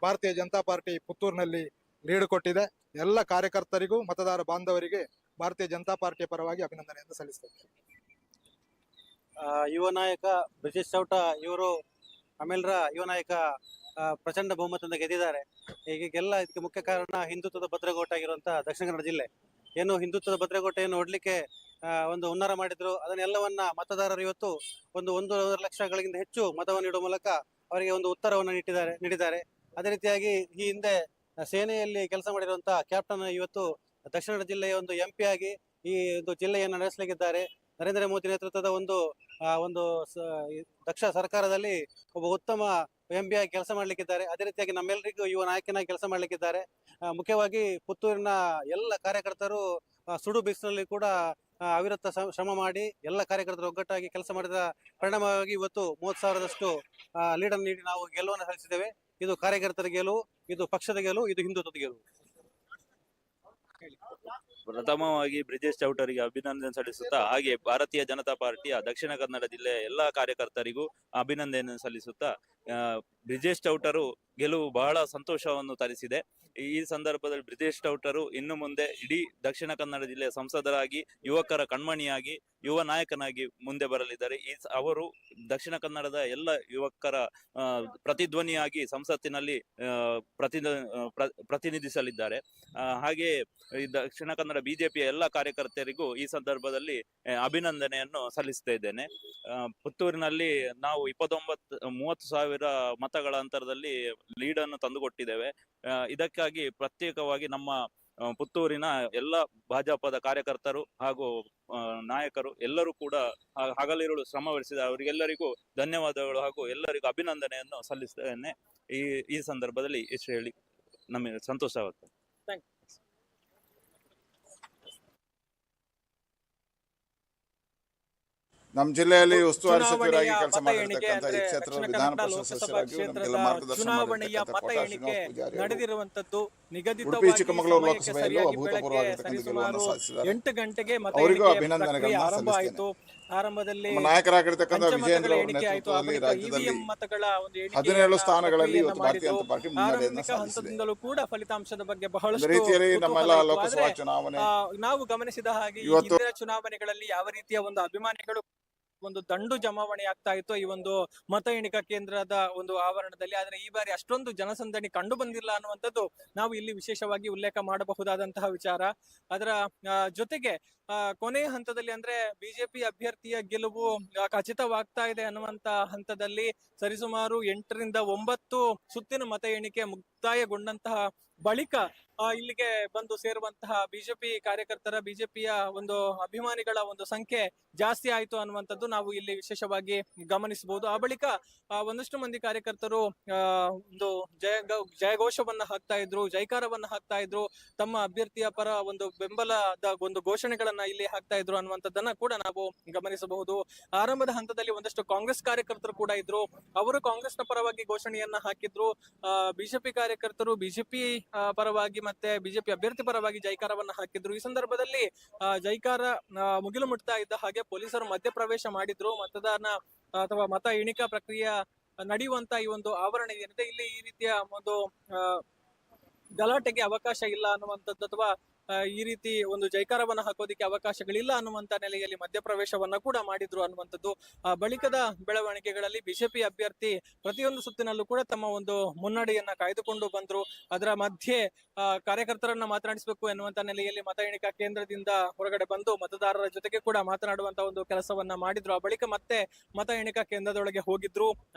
ಭಾರತೀಯ ಜನತಾ ಪಾರ್ಟಿ ಪುತ್ತೂರಿನಲ್ಲಿ ಲೀಡ್ ಕೊಟ್ಟಿದೆ. ಎಲ್ಲ ಕಾರ್ಯಕರ್ತರಿಗೂ ಮತದಾರ ಬಾಂಧವರಿಗೆ ಭಾರತೀಯ ಜನತಾ ಪಾರ್ಟಿಯ ಪರವಾಗಿ ಅಭಿನಂದನೆಯನ್ನು ಸಲ್ಲಿಸ್ತೇವೆ. ಯುವ ನಾಯಕ ಬ್ರಿಜೇಶ್ ಚೌಟಾ ಇವರು ಆಮೇಲೆ ಯುವ ನಾಯಕ ಪ್ರಚಂಡ ಬಹುಮತದಿಂದ ಗೆದ್ದಿದ್ದಾರೆ. ಹೀಗೆಲ್ಲ ಇದಕ್ಕೆ ಮುಖ್ಯ ಕಾರಣ ಹಿಂದುತ್ವದ ಭದ್ರಕೋಟೆ ಆಗಿರುವಂತಹ ದಕ್ಷಿಣ ಕನ್ನಡ ಜಿಲ್ಲೆ. ಏನು ಹಿಂದುತ್ವದ ಭದ್ರಕೋಟೆಯನ್ನು ಹೊಡ್ಲಿಕ್ಕೆ ಒಂದು ಹುನ್ನಾರ ಮಾಡಿದ್ರು, ಅದನ್ನೆಲ್ಲವನ್ನ ಮತದಾರರು ಇವತ್ತು 1.5 ಲಕ್ಷಗಳಿಗಿಂತ ಹೆಚ್ಚು ಮತವನ್ನು ನೀಡುವ ಮೂಲಕ ಅವರಿಗೆ ಒಂದು ಉತ್ತರವನ್ನು ನೀಡಿದ್ದಾರೆ. ಅದೇ ರೀತಿಯಾಗಿ ಈ ಹಿಂದೆ ಸೇನೆಯಲ್ಲಿ ಕೆಲಸ ಮಾಡಿರುವಂತಹ ಕ್ಯಾಪ್ಟನ್ ಇವತ್ತು ದಕ್ಷಿಣ ಕನ್ನಡ ಜಿಲ್ಲೆಯ ಒಂದು MP ಆಗಿ ಈ ಒಂದು ಜಿಲ್ಲೆಯನ್ನು ನಡೆಸಲಿಕ್ಕಿದ್ದಾರೆ. ನರೇಂದ್ರ ಮೋದಿ ನೇತೃತ್ವದ ಒಂದು ದಕ್ಷ ಸರ್ಕಾರದಲ್ಲಿ ಒಬ್ಬ ಉತ್ತಮ MP ಆಗಿ ಕೆಲಸ ಮಾಡ್ಲಿಕ್ಕಿದ್ದಾರೆ. ಅದೇ ರೀತಿಯಾಗಿ ನಮ್ಮೆಲ್ಲರಿಗೂ ಯುವ ನಾಯಕನಾಗಿ ಕೆಲಸ ಮಾಡ್ಲಿಕ್ಕಿದ್ದಾರೆ. ಮುಖ್ಯವಾಗಿ ಪುತ್ತೂರಿನ ಎಲ್ಲ ಕಾರ್ಯಕರ್ತರು ಸುಡು ಬಿಸಿಲಿನಲ್ಲಿ ಕೂಡ ಅವಿರತ ಶ್ರಮ ಮಾಡಿ ಎಲ್ಲ ಕಾರ್ಯಕರ್ತರು ಒಗ್ಗಟ್ಟಾಗಿ ಕೆಲಸ ಮಾಡಿದ ಪರಿಣಾಮವಾಗಿ ಇವತ್ತು 30,000ದಷ್ಟು ಲೀಡನ್ನು ನೀಡಿ ನಾವು ಗೆಲುವನ್ನು ಸಾಧಿಸಿದ್ದೇವೆ. ಇದು ಕಾರ್ಯಕರ್ತರ ಗೆಲುವು, ಇದು ಪಕ್ಷದ ಗೆಲುವು, ಇದು ಹಿಂದುತ್ವದ ಗೆಲುವು. ಪ್ರಥಮವಾಗಿ ಬ್ರಿಜೇಶ್ ಚೌಟರಿಗೆ ಅಭಿನಂದನೆ ಸಲ್ಲಿಸುತ್ತಾ, ಹಾಗೆ ಭಾರತೀಯ ಜನತಾ ಪಾರ್ಟಿಯ ದಕ್ಷಿಣ ಕನ್ನಡ ಜಿಲ್ಲೆಯ ಎಲ್ಲಾ ಕಾರ್ಯಕರ್ತರಿಗೂ ಅಭಿನಂದನೆ ಸಲ್ಲಿಸುತ್ತಾ, ಬ್ರಿಜೇಶ್ ಚೌಟರು ಗೆಲುವು ಬಹಳ ಸಂತೋಷವನ್ನು ತರಿಸಿದೆ. ಈ ಸಂದರ್ಭದಲ್ಲಿ ಬ್ರಿಜೇಶ್ ಚೌಟರು ಇನ್ನು ಮುಂದೆ ಇಡೀ ದಕ್ಷಿಣ ಕನ್ನಡ ಜಿಲ್ಲೆಯ ಸಂಸದರಾಗಿ, ಯುವಕರ ಕಣ್ಮಣಿಯಾಗಿ, ಯುವ ನಾಯಕನಾಗಿ ಮುಂದೆ ಬರಲಿದ್ದಾರೆ. ಅವರು ದಕ್ಷಿಣ ಕನ್ನಡದ ಎಲ್ಲ ಯುವಕರ ಪ್ರತಿಧ್ವನಿಯಾಗಿ ಸಂಸತ್ತಿನಲ್ಲಿ ಪ್ರತಿನಿಧಿಸಲಿದ್ದಾರೆ. ಹಾಗೆ ಈ ದಕ್ಷಿಣ ಕನ್ನಡ ಬಿಜೆಪಿಯ ಎಲ್ಲ ಕಾರ್ಯಕರ್ತರಿಗೂ ಈ ಸಂದರ್ಭದಲ್ಲಿ ಅಭಿನಂದನೆಯನ್ನು ಸಲ್ಲಿಸ್ತಾ ಇದ್ದೇನೆ. ಪುತ್ತೂರಿನಲ್ಲಿ ನಾವು 30,000 ಮತಗಳ ಅಂತರದಲ್ಲಿ ಲೀಡನ್ನು ತಂದುಕೊಟ್ಟಿದ್ದೇವೆ. ಇದಕ್ಕಾಗಿ ಪ್ರತ್ಯೇಕವಾಗಿ ನಮ್ಮ ಪುತ್ತೂರಿನ ಎಲ್ಲ ಭಾಜಪದ ಕಾರ್ಯಕರ್ತರು ಹಾಗೂ ನಾಯಕರು ಎಲ್ಲರೂ ಕೂಡ ಹಗಲಿರುಳು ಶ್ರಮವಹಿಸಿದ ಅವರಿಗೆಲ್ಲರಿಗೂ ಧನ್ಯವಾದಗಳು ಹಾಗೂ ಎಲ್ಲರಿಗೂ ಅಭಿನಂದನೆಯನ್ನು ಸಲ್ಲಿಸ್ತೇನೆ. ಈ ಸಂದರ್ಭದಲ್ಲಿ ಇಷ್ಟು ಹೇಳಿ ನಮಗೆ ಸಂತೋಷವಾಗುತ್ತೆ. ನಮ್ಮ ಜಿಲ್ಲೆಯಲ್ಲಿ ಉಸ್ತುವಾರಿ ಸಚಿವರಾಗಿ ಕೆಲಸ ಮಾಡಿರ್ತಕ್ಕಂಥ ಈ ಕ್ಷೇತ್ರದ ವಿಧಾನ ಪರಿಷತ್ ಸದಸ್ಯರಾಗಿ ನಮಗೆಲ್ಲ ಮಾರ್ಗದರ್ಶನ ಚುನಾವಣೆಯ ಮತ ಎಣಿಕೆ ನಡೆದಿರುವಂತದ್ದು ಉಡುಪಿ ಚಿಕ್ಕಮಗಳೂರು ಲೋಕಸಭೆಯಲ್ಲೂ ಅಭೂತಪೂರ್ವವಾಗಿರ್ತಕ್ಕಂಥ ಗೆಲುವನ್ನು ಸಾಧಿಸಿದ್ದಾರೆ. 8 ಗಂಟೆಗೆ ಮತ ಅವರಿಗೂ ಎಣಿಕೆ ಅಭಿನಂದನೆಗಳನ್ನು ಆರಂಭ ಆಯಿತು. ಸಲ್ಲಿಸ್ತೇನೆ. ಆರಂಭದಲ್ಲಿ ನಮ್ಮ ನಾಯಕರಾಗಿರ್ತಕ್ಕಂಥ ವಿಜಯೇಂದ್ರ ಅವರ ಎಣಿಕೆ ಆಯಿತು. ನೇತೃತ್ವದಲ್ಲಿ ರಾಜ್ಯದಲ್ಲಿ ಇವಿಎಂ ಮತಗಳ ಒಂದು 17 ಸ್ಥಾನಗಳಲ್ಲಿ ಇವತ್ತು ಭಾರತೀಯ ಜನತಾ ಪಾರ್ಟಿ ಮುನ್ನಡೆಯನ್ನು ಆರಂಭಿಕ ಸಾಧಿಸಿದೆ. ಹಂತದಿಂದಲೂ ಕೂಡ ಫಲಿತಾಂಶದ ಬಗ್ಗೆ ಒಂದು ಬಹಳಷ್ಟು ರೀತಿಯಲ್ಲಿ ನಮ್ಮೆಲ್ಲ ಕುತೂಹಲ ಇತ್ತು. ಲೋಕಸಭಾ ಆದ್ರೆ, ಚುನಾವಣೆ ನಾವು ಗಮನಿಸಿದ ಹಾಗೆ ಈ ಇವತ್ತು ಹಿಂದಿನ ಚುನಾವಣೆಗಳಲ್ಲಿ ಯಾವ ರೀತಿಯ ಒಂದು ಅಭಿಮಾನಿಗಳು ಒಂದು ದಂಡು ಜಮಾವಣೆ ಆಗ್ತಾ ಇತ್ತು ಈ ಒಂದು ಮತ ಎಣಿಕಾ ಕೇಂದ್ರದ ಒಂದು ಆವರಣದಲ್ಲಿ. ಆದ್ರೆ ಈ ಬಾರಿ ಅಷ್ಟೊಂದು ಜನಸಂದಣಿ ಕಂಡು ಬಂದಿಲ್ಲ ಅನ್ನುವಂಥದ್ದು ನಾವು ಇಲ್ಲಿ ವಿಶೇಷವಾಗಿ ಉಲ್ಲೇಖ ಮಾಡಬಹುದಾದಂತಹ ವಿಚಾರ. ಅದರ ಜೊತೆಗೆ ಕೊನೆಯ ಹಂತದಲ್ಲಿ ಅಂದ್ರೆ ಬಿಜೆಪಿ ಅಭ್ಯರ್ಥಿಯ ಗೆಲುವು ಖಚಿತವಾಗ್ತಾ ಇದೆ ಅನ್ನುವಂತ ಹಂತದಲ್ಲಿ ಸರಿಸುಮಾರು 8 ರಿಂದ 9 ಸುತ್ತಿನ ಮತ ಎಣಿಕೆ ಮುಕ್ತಾಯಗೊಂಡಂತಹ ಬಳಿಕ ಇಲ್ಲಿಗೆ ಬಂದು ಸೇರುವಂತಹ ಬಿಜೆಪಿ ಕಾರ್ಯಕರ್ತರ, ಬಿಜೆಪಿಯ ಒಂದು ಅಭಿಮಾನಿಗಳ ಒಂದು ಸಂಖ್ಯೆ ಜಾಸ್ತಿ ಆಯ್ತು ಅನ್ನುವಂಥದ್ದು ನಾವು ಇಲ್ಲಿ ವಿಶೇಷವಾಗಿ ಗಮನಿಸಬಹುದು. ಆ ಬಳಿಕ ಒಂದಷ್ಟು ಮಂದಿ ಕಾರ್ಯಕರ್ತರು ಒಂದು ಜಯಘೋಷವನ್ನ ಹಾಕ್ತಾ ಇದ್ರು, ಜೈಕಾರವನ್ನ ಹಾಕ್ತಾ ಇದ್ರು, ತಮ್ಮ ಅಭ್ಯರ್ಥಿಯ ಪರ ಒಂದು ಬೆಂಬಲದ ಒಂದು ಘೋಷಣೆಗಳನ್ನ ಇಲ್ಲಿ ಹಾಕ್ತಾ ಇದ್ರು ಅನ್ನುವಂಥದ್ದನ್ನ ಕೂಡ ನಾವು ಗಮನಿಸಬಹುದು. ಆರಂಭದ ಹಂತದಲ್ಲಿ ಒಂದಷ್ಟು ಕಾಂಗ್ರೆಸ್ ಕಾರ್ಯಕರ್ತರು ಕೂಡ ಇದ್ರು, ಅವರು ಕಾಂಗ್ರೆಸ್ನ ಪರವಾಗಿ ಘೋಷಣೆಯನ್ನ ಹಾಕಿದ್ರು. ಬಿಜೆಪಿ ಕಾರ್ಯಕರ್ತರು ಬಿಜೆಪಿ ಪರವಾಗಿ ಮತ್ತೆ ಬಿಜೆಪಿ ಅಭ್ಯರ್ಥಿ ಪರವಾಗಿ ಜೈಕಾರವನ್ನ ಹಾಕಿದ್ರು. ಈ ಸಂದರ್ಭದಲ್ಲಿ ಜೈಕಾರ ಮುಗಿಲು ಮುಟ್ತಾ ಇದ್ದ ಹಾಗೆ ಪೊಲೀಸರು ಮಧ್ಯಪ್ರವೇಶ ಮಾಡಿದ್ರು. ಮತದಾನ ಅಥವಾ ಮತ ಎಣಿಕಾ ಪ್ರಕ್ರಿಯೆ ನಡೆಯುವಂತ ಈ ಒಂದು ಆವರಣ ಏನಿದೆ ಇಲ್ಲಿ ಈ ರೀತಿಯ ಒಂದು ಗಲಾಟೆಗೆ ಅವಕಾಶ ಇಲ್ಲ ಅನ್ನುವಂಥದ್ದು ಅಥವಾ ಈ ರೀತಿ ಒಂದು ಜೈಕಾರವನ್ನ ಹಾಕೋದಿಕ್ಕೆ ಅವಕಾಶಗಳಿಲ್ಲ ಅನ್ನುವಂತ ನೆಲೆಯಲ್ಲಿ ಮಧ್ಯಪ್ರವೇಶವನ್ನ ಕೂಡ ಮಾಡಿದ್ರು ಅನ್ನುವಂಥದ್ದು. ಬಳಿಕದ ಬೆಳವಣಿಗೆಗಳಲ್ಲಿ ಬಿಜೆಪಿ ಅಭ್ಯರ್ಥಿ ಪ್ರತಿಯೊಂದು ಸುತ್ತಿನಲ್ಲೂ ಕೂಡ ತಮ್ಮ ಒಂದು ಮುನ್ನಡೆಯನ್ನ ಕಾಯ್ದುಕೊಂಡು ಬಂದ್ರು. ಅದರ ಮಧ್ಯೆ ಕಾರ್ಯಕರ್ತರನ್ನ ಮಾತನಾಡಿಸಬೇಕು ಎನ್ನುವಂತ ನೆಲೆಯಲ್ಲಿ ಮತ ಎಣಿಕಾ ಕೇಂದ್ರದಿಂದ ಹೊರಗಡೆ ಬಂದು ಮತದಾರರ ಜೊತೆಗೆ ಕೂಡ ಮಾತನಾಡುವಂತ ಒಂದು ಕೆಲಸವನ್ನ ಮಾಡಿದ್ರು. ಆ ಬಳಿಕ ಮತ್ತೆ ಮತ ಎಣಿಕಾ ಕೇಂದ್ರದೊಳಗೆ ಹೋಗಿದ್ರು.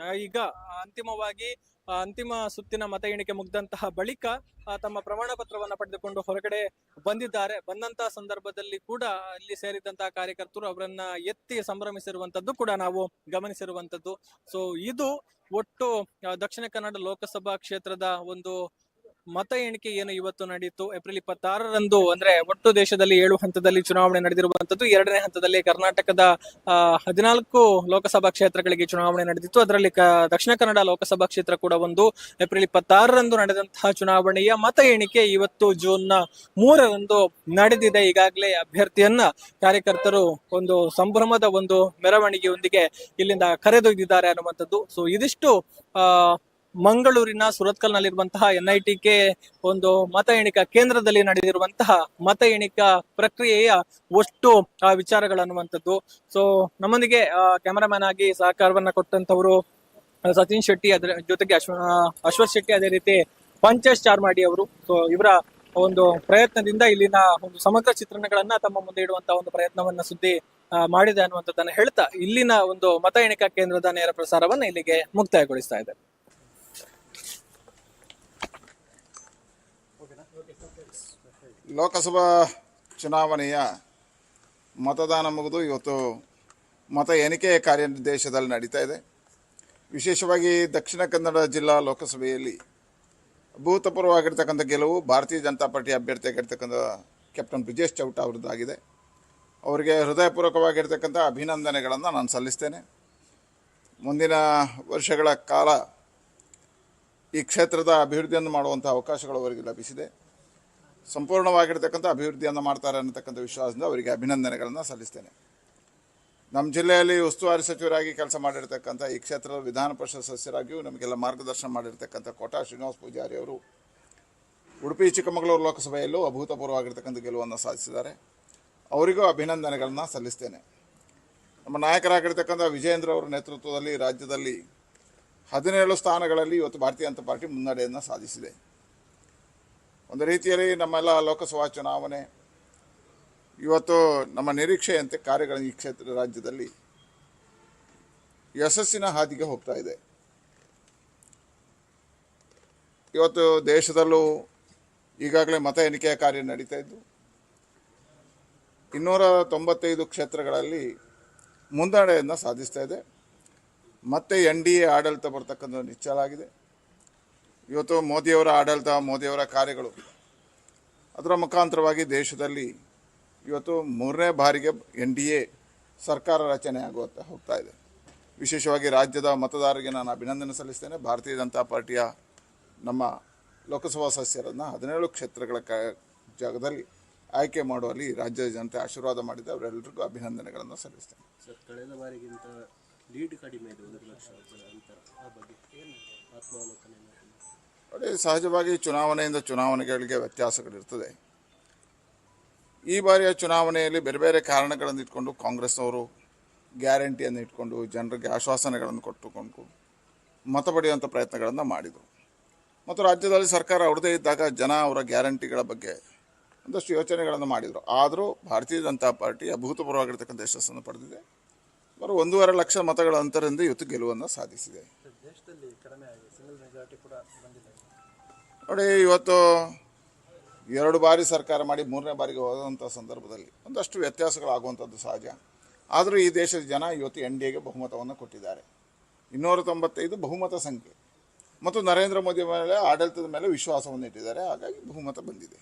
ಈಗ ಅಂತಿಮವಾಗಿ ಅಂತಿಮ ಸುತ್ತಿನ ಮತ ಎಣಿಕೆ ಮುಗ್ದಂತಹ ಬಳಿಕ ತಮ್ಮ ಪ್ರಮಾಣ ಪತ್ರವನ್ನ ಪಡೆದುಕೊಂಡು ಹೊರಗಡೆ ಬಂದಿದ್ದಾರೆ. ಬಂದಂತಹ ಸಂದರ್ಭದಲ್ಲಿ ಕೂಡ ಇಲ್ಲಿ ಸೇರಿದಂತಹ ಕಾರ್ಯಕರ್ತರು ಅವರನ್ನ ಎತ್ತಿ ಸಂಭ್ರಮಿಸಿರುವಂತದ್ದು ಕೂಡ ನಾವು ಗಮನಿಸಿರುವಂತದ್ದು. ಸೊ ಇದು ಒಟ್ಟು ದಕ್ಷಿಣ ಕನ್ನಡ ಲೋಕಸಭಾ ಕ್ಷೇತ್ರದ ಒಂದು ಮತ ಎಣಿಕೆ ಏನು ಇವತ್ತು ನಡೆಯಿತು. ಏಪ್ರಿಲ್ 26ರಂದು ಅಂದ್ರೆ ಒಟ್ಟು ದೇಶದಲ್ಲಿ 7 ಹಂತದಲ್ಲಿ ಚುನಾವಣೆ ನಡೆದಿರುವಂತದ್ದು. 2ನೇ ಹಂತದಲ್ಲಿ ಕರ್ನಾಟಕದ 14 ಲೋಕಸಭಾ ಕ್ಷೇತ್ರಗಳಿಗೆ ಚುನಾವಣೆ ನಡೆದಿತ್ತು. ಅದರಲ್ಲಿ ದಕ್ಷಿಣ ಕನ್ನಡ ಲೋಕಸಭಾ ಕ್ಷೇತ್ರ ಕೂಡ ಒಂದು. ಏಪ್ರಿಲ್ 26ರಂದು ನಡೆದಂತಹ ಚುನಾವಣೆಯ ಮತ ಎಣಿಕೆ ಇವತ್ತು ಜೂನ್ 3ರಂದು ನಡೆದಿದೆ. ಈಗಾಗಲೇ ಅಭ್ಯರ್ಥಿಯನ್ನ ಕಾರ್ಯಕರ್ತರು ಒಂದು ಸಂಭ್ರಮದ ಒಂದು ಮೆರವಣಿಗೆಯೊಂದಿಗೆ ಇಲ್ಲಿಂದ ಕರೆದೊಯ್ದಿದ್ದಾರೆ ಅನ್ನುವಂಥದ್ದು. ಸೊ ಇದಿಷ್ಟು ಮಂಗಳೂರಿನ ಸುರತ್ಕಲ್ನಲ್ಲಿರುವಂತಹ NITK ಒಂದು ಮತ ಎಣಿಕಾ ಕೇಂದ್ರದಲ್ಲಿ ನಡೆದಿರುವಂತಹ ಮತ ಎಣಿಕಾ ಪ್ರಕ್ರಿಯೆಯ ಒಟ್ಟು ವಿಚಾರಗಳನ್ನುವಂಥದ್ದು. ಸೊ ನಮ್ಮೊಂದಿಗೆ ಕ್ಯಾಮರಾಮನ್ ಆಗಿ ಸಹಕಾರವನ್ನ ಕೊಟ್ಟಂತವರು ಸತೀನ್ ಶೆಟ್ಟಿ, ಅದರ ಜೊತೆಗೆ ಅಶ್ವಥ್ ಶೆಟ್ಟಿ, ಅದೇ ರೀತಿ ಪಂಚೇಶ್ ಚಾರ್ಮಾಡಿ ಅವರು. ಸೊ ಇವರ ಒಂದು ಪ್ರಯತ್ನದಿಂದ ಇಲ್ಲಿನ ಒಂದು ಸಮಗ್ರ ಚಿತ್ರಣಗಳನ್ನ ತಮ್ಮ ಮುಂದೆ ಇಡುವಂತಹ ಒಂದು ಪ್ರಯತ್ನವನ್ನ ಸುದ್ದಿ ಮಾಡಿದೆ ಅನ್ನುವಂಥದ್ದನ್ನ ಹೇಳ್ತಾ ಇಲ್ಲಿನ ಒಂದು ಮತ ಎಣಿಕಾ ಕೇಂದ್ರದ ನೇರ ಪ್ರಸಾರವನ್ನ ಇಲ್ಲಿಗೆ ಮುಕ್ತಾಯಗೊಳಿಸ್ತಾ ಇದೆ. ಲೋಕಸಭಾ ಚುನಾವಣೆಯ ಮತದಾನ ಮುಗಿದು ಇವತ್ತು ಮತ ಎಣಿಕೆ ಕಾರ್ಯನಿರ್ದೇಶದಲ್ಲಿ ನಡೀತಾ ಇದೆ. ವಿಶೇಷವಾಗಿ ದಕ್ಷಿಣ ಕನ್ನಡ ಜಿಲ್ಲಾ ಲೋಕಸಭೆಯಲ್ಲಿ ಅಭೂತಪೂರ್ವವಾಗಿರ್ತಕ್ಕಂಥ ಗೆಲುವು ಭಾರತೀಯ ಜನತಾ ಪಾರ್ಟಿ ಅಭ್ಯರ್ಥಿಯಾಗಿರ್ತಕ್ಕಂಥ ಕ್ಯಾಪ್ಟನ್ ಬ್ರಿಜೇಶ್ ಚೌಟ ಅವರದ್ದಾಗಿದೆ. ಅವರಿಗೆ ಹೃದಯಪೂರ್ವಕವಾಗಿರ್ತಕ್ಕಂಥ ಅಭಿನಂದನೆಗಳನ್ನು ನಾನು ಸಲ್ಲಿಸ್ತೇನೆ. ಮುಂದಿನ ವರ್ಷಗಳ ಕಾಲ ಈ ಕ್ಷೇತ್ರದ ಅಭಿವೃದ್ಧಿಯನ್ನು ಮಾಡುವಂಥ ಅವಕಾಶಗಳು ಅವರಿಗೆ ಲಭಿಸಿದೆ. ಸಂಪೂರ್ಣವಾಗಿರ್ತಕ್ಕಂಥ ಅಭಿವೃದ್ಧಿಯನ್ನು ಮಾಡ್ತಾರೆ ಅನ್ನತಕ್ಕಂಥ ವಿಶ್ವಾಸದಿಂದ ಅವರಿಗೆ ಅಭಿನಂದನೆಗಳನ್ನು ಸಲ್ಲಿಸ್ತೇನೆ. ನಮ್ಮ ಜಿಲ್ಲೆಯಲ್ಲಿ ಉಸ್ತುವಾರಿ ಸಚಿವರಾಗಿ ಕೆಲಸ ಮಾಡಿರ್ತಕ್ಕಂಥ ಈ ಕ್ಷೇತ್ರದ ವಿಧಾನ ಪರಿಷತ್ ಸದಸ್ಯರಾಗಿಯೂ ನಮಗೆಲ್ಲ ಮಾರ್ಗದರ್ಶನ ಮಾಡಿರ್ತಕ್ಕಂಥ ಕೋಟಾ ಶ್ರೀನಿವಾಸ ಪೂಜಾರಿ ಅವರು ಉಡುಪಿ ಚಿಕ್ಕಮಗಳೂರು ಲೋಕಸಭೆಯಲ್ಲೂ ಅಭೂತಪೂರ್ವವಾಗಿರ್ತಕ್ಕಂಥ ಗೆಲುವನ್ನು ಸಾಧಿಸಿದ್ದಾರೆ. ಅವರಿಗೂ ಅಭಿನಂದನೆಗಳನ್ನು ಸಲ್ಲಿಸ್ತೇನೆ. ನಮ್ಮ ನಾಯಕರಾಗಿರ್ತಕ್ಕಂಥ ವಿಜಯೇಂದ್ರ ಅವರ ನೇತೃತ್ವದಲ್ಲಿ ರಾಜ್ಯದಲ್ಲಿ 17 ಸ್ಥಾನಗಳಲ್ಲಿ ಇವತ್ತು ಭಾರತೀಯ ಜನತಾ ಪಾರ್ಟಿ ಮುನ್ನಡೆಯನ್ನು ಸಾಧಿಸಿದೆ. ಒಂದು ರೀತಿಯಲ್ಲಿ ನಮ್ಮೆಲ್ಲ ಲೋಕಸಭಾ ಚುನಾವಣೆ ಇವತ್ತು ನಮ್ಮ ನಿರೀಕ್ಷೆಯಂತೆ ಕಾರ್ಯಗಳ ಈ ಕ್ಷೇತ್ರ ರಾಜ್ಯದಲ್ಲಿ ಯಶಸ್ಸಿನ ಹಾದಿಗೆ ಹೋಗ್ತಾ ಇದೆ. ಇವತ್ತು ದೇಶದಲ್ಲೂ ಈಗಾಗಲೇ ಮತ ಎಣಿಕೆಯ ಕಾರ್ಯ ನಡೀತಾ ಇದ್ದು 295 ಕ್ಷೇತ್ರಗಳಲ್ಲಿ ಮುನ್ನಡೆಯನ್ನು ಸಾಧಿಸ್ತಾ ಇದೆ. ಮತ್ತೆ NDA ಆಡಳಿತ ಬರ್ತಕ್ಕಂಥ ನಿಶ್ಚಲಾಗಿದೆ. ಇವತ್ತು ಮೋದಿಯವರ ಆಡಳಿತ, ಮೋದಿಯವರ ಕಾರ್ಯಗಳು ಅದರ ಮುಖಾಂತರವಾಗಿ ದೇಶದಲ್ಲಿ ಇವತ್ತು 3ನೇ ಬಾರಿಗೆ NDA ಸರ್ಕಾರ ರಚನೆ ಹೋಗ್ತಾ ಇದೆ. ವಿಶೇಷವಾಗಿ ರಾಜ್ಯದ ಮತದಾರರಿಗೆ ನಾನು ಅಭಿನಂದನೆ ಸಲ್ಲಿಸ್ತೇನೆ. ಭಾರತೀಯ ಜನತಾ ಪಾರ್ಟಿಯ ನಮ್ಮ ಲೋಕಸಭಾ ಸದಸ್ಯರನ್ನು 17 ಕ್ಷೇತ್ರಗಳ ಜಾಗದಲ್ಲಿ ಆಯ್ಕೆ ಮಾಡುವಲ್ಲಿ ರಾಜ್ಯದ ಜನತೆ ಆಶೀರ್ವಾದ ಮಾಡಿದೆ. ಅವರೆಲ್ಲರಿಗೂ ಅಭಿನಂದನೆಗಳನ್ನು ಸಲ್ಲಿಸ್ತೇನೆ. ಸರ್, ಕಳೆದ ಬಾರಿಗಿಂತ ಲೀಡ್ ಕಡಿಮೆ ಇದೆ, 1 ಲಕ್ಷ ಅಂತರ. ಆ ಬಗ್ಗೆ ಏನು ಆತ್ಮಾವಲೋಕನ? ನೋಡಿ, ಸಹಜವಾಗಿ ಚುನಾವಣೆಯಿಂದ ಚುನಾವಣೆಗಳಿಗೆ ವ್ಯತ್ಯಾಸಗಳಿರ್ತದೆ. ಈ ಬಾರಿಯ ಚುನಾವಣೆಯಲ್ಲಿ ಬೇರೆ ಬೇರೆ ಕಾರಣಗಳನ್ನು ಇಟ್ಕೊಂಡು ಕಾಂಗ್ರೆಸ್ನವರು ಗ್ಯಾರಂಟಿಯನ್ನು ಇಟ್ಕೊಂಡು ಜನರಿಗೆ ಆಶ್ವಾಸನೆಗಳನ್ನು ಕೊಟ್ಟುಕೊಂಡು ಮತ ಪಡೆಯುವಂಥ ಪ್ರಯತ್ನಗಳನ್ನು ಮಾಡಿದರು. ಮತ್ತು ರಾಜ್ಯದಲ್ಲಿ ಸರ್ಕಾರ ಅವ್ರದೇ ಇದ್ದಾಗ ಜನ ಅವರ ಗ್ಯಾರಂಟಿಗಳ ಬಗ್ಗೆ ಒಂದಷ್ಟು ಯೋಚನೆಗಳನ್ನು ಮಾಡಿದರು. ಆದರೂ ಭಾರತೀಯ ಜನತಾ ಪಾರ್ಟಿ ಅಭೂತಪೂರ್ವವಾಗಿರ್ತಕ್ಕಂಥ ಯಶಸ್ಸನ್ನು ಪಡೆದಿದೆ. ಸುಮಾರು 1.5 ಲಕ್ಷ ಮತಗಳ ಅಂತರದಿಂದ ಇವತ್ತು ಗೆಲುವನ್ನು ಸಾಧಿಸಿದೆ. ನೋಡಿ, ಇವತ್ತು 2 ಬಾರಿ ಸರ್ಕಾರ ಮಾಡಿ 3ನೇ ಬಾರಿಗೆ ಹೋದಂಥ ಸಂದರ್ಭದಲ್ಲಿ ಒಂದಷ್ಟು ವ್ಯತ್ಯಾಸಗಳಾಗುವಂಥದ್ದು ಸಹಜ. ಆದರೂ ಈ ದೇಶದ ಜನ ಇವತ್ತು NDAಗೆ ಬಹುಮತವನ್ನು ಕೊಟ್ಟಿದ್ದಾರೆ. 295 ಬಹುಮತ ಸಂಖ್ಯೆ ಮತ್ತು ನರೇಂದ್ರ ಮೋದಿ ಮೇಲೆ ಆಡಳಿತದ ಮೇಲೆ ವಿಶ್ವಾಸವನ್ನು ಇಟ್ಟಿದ್ದಾರೆ. ಹಾಗಾಗಿ ಬಹುಮತ ಬಂದಿದೆ.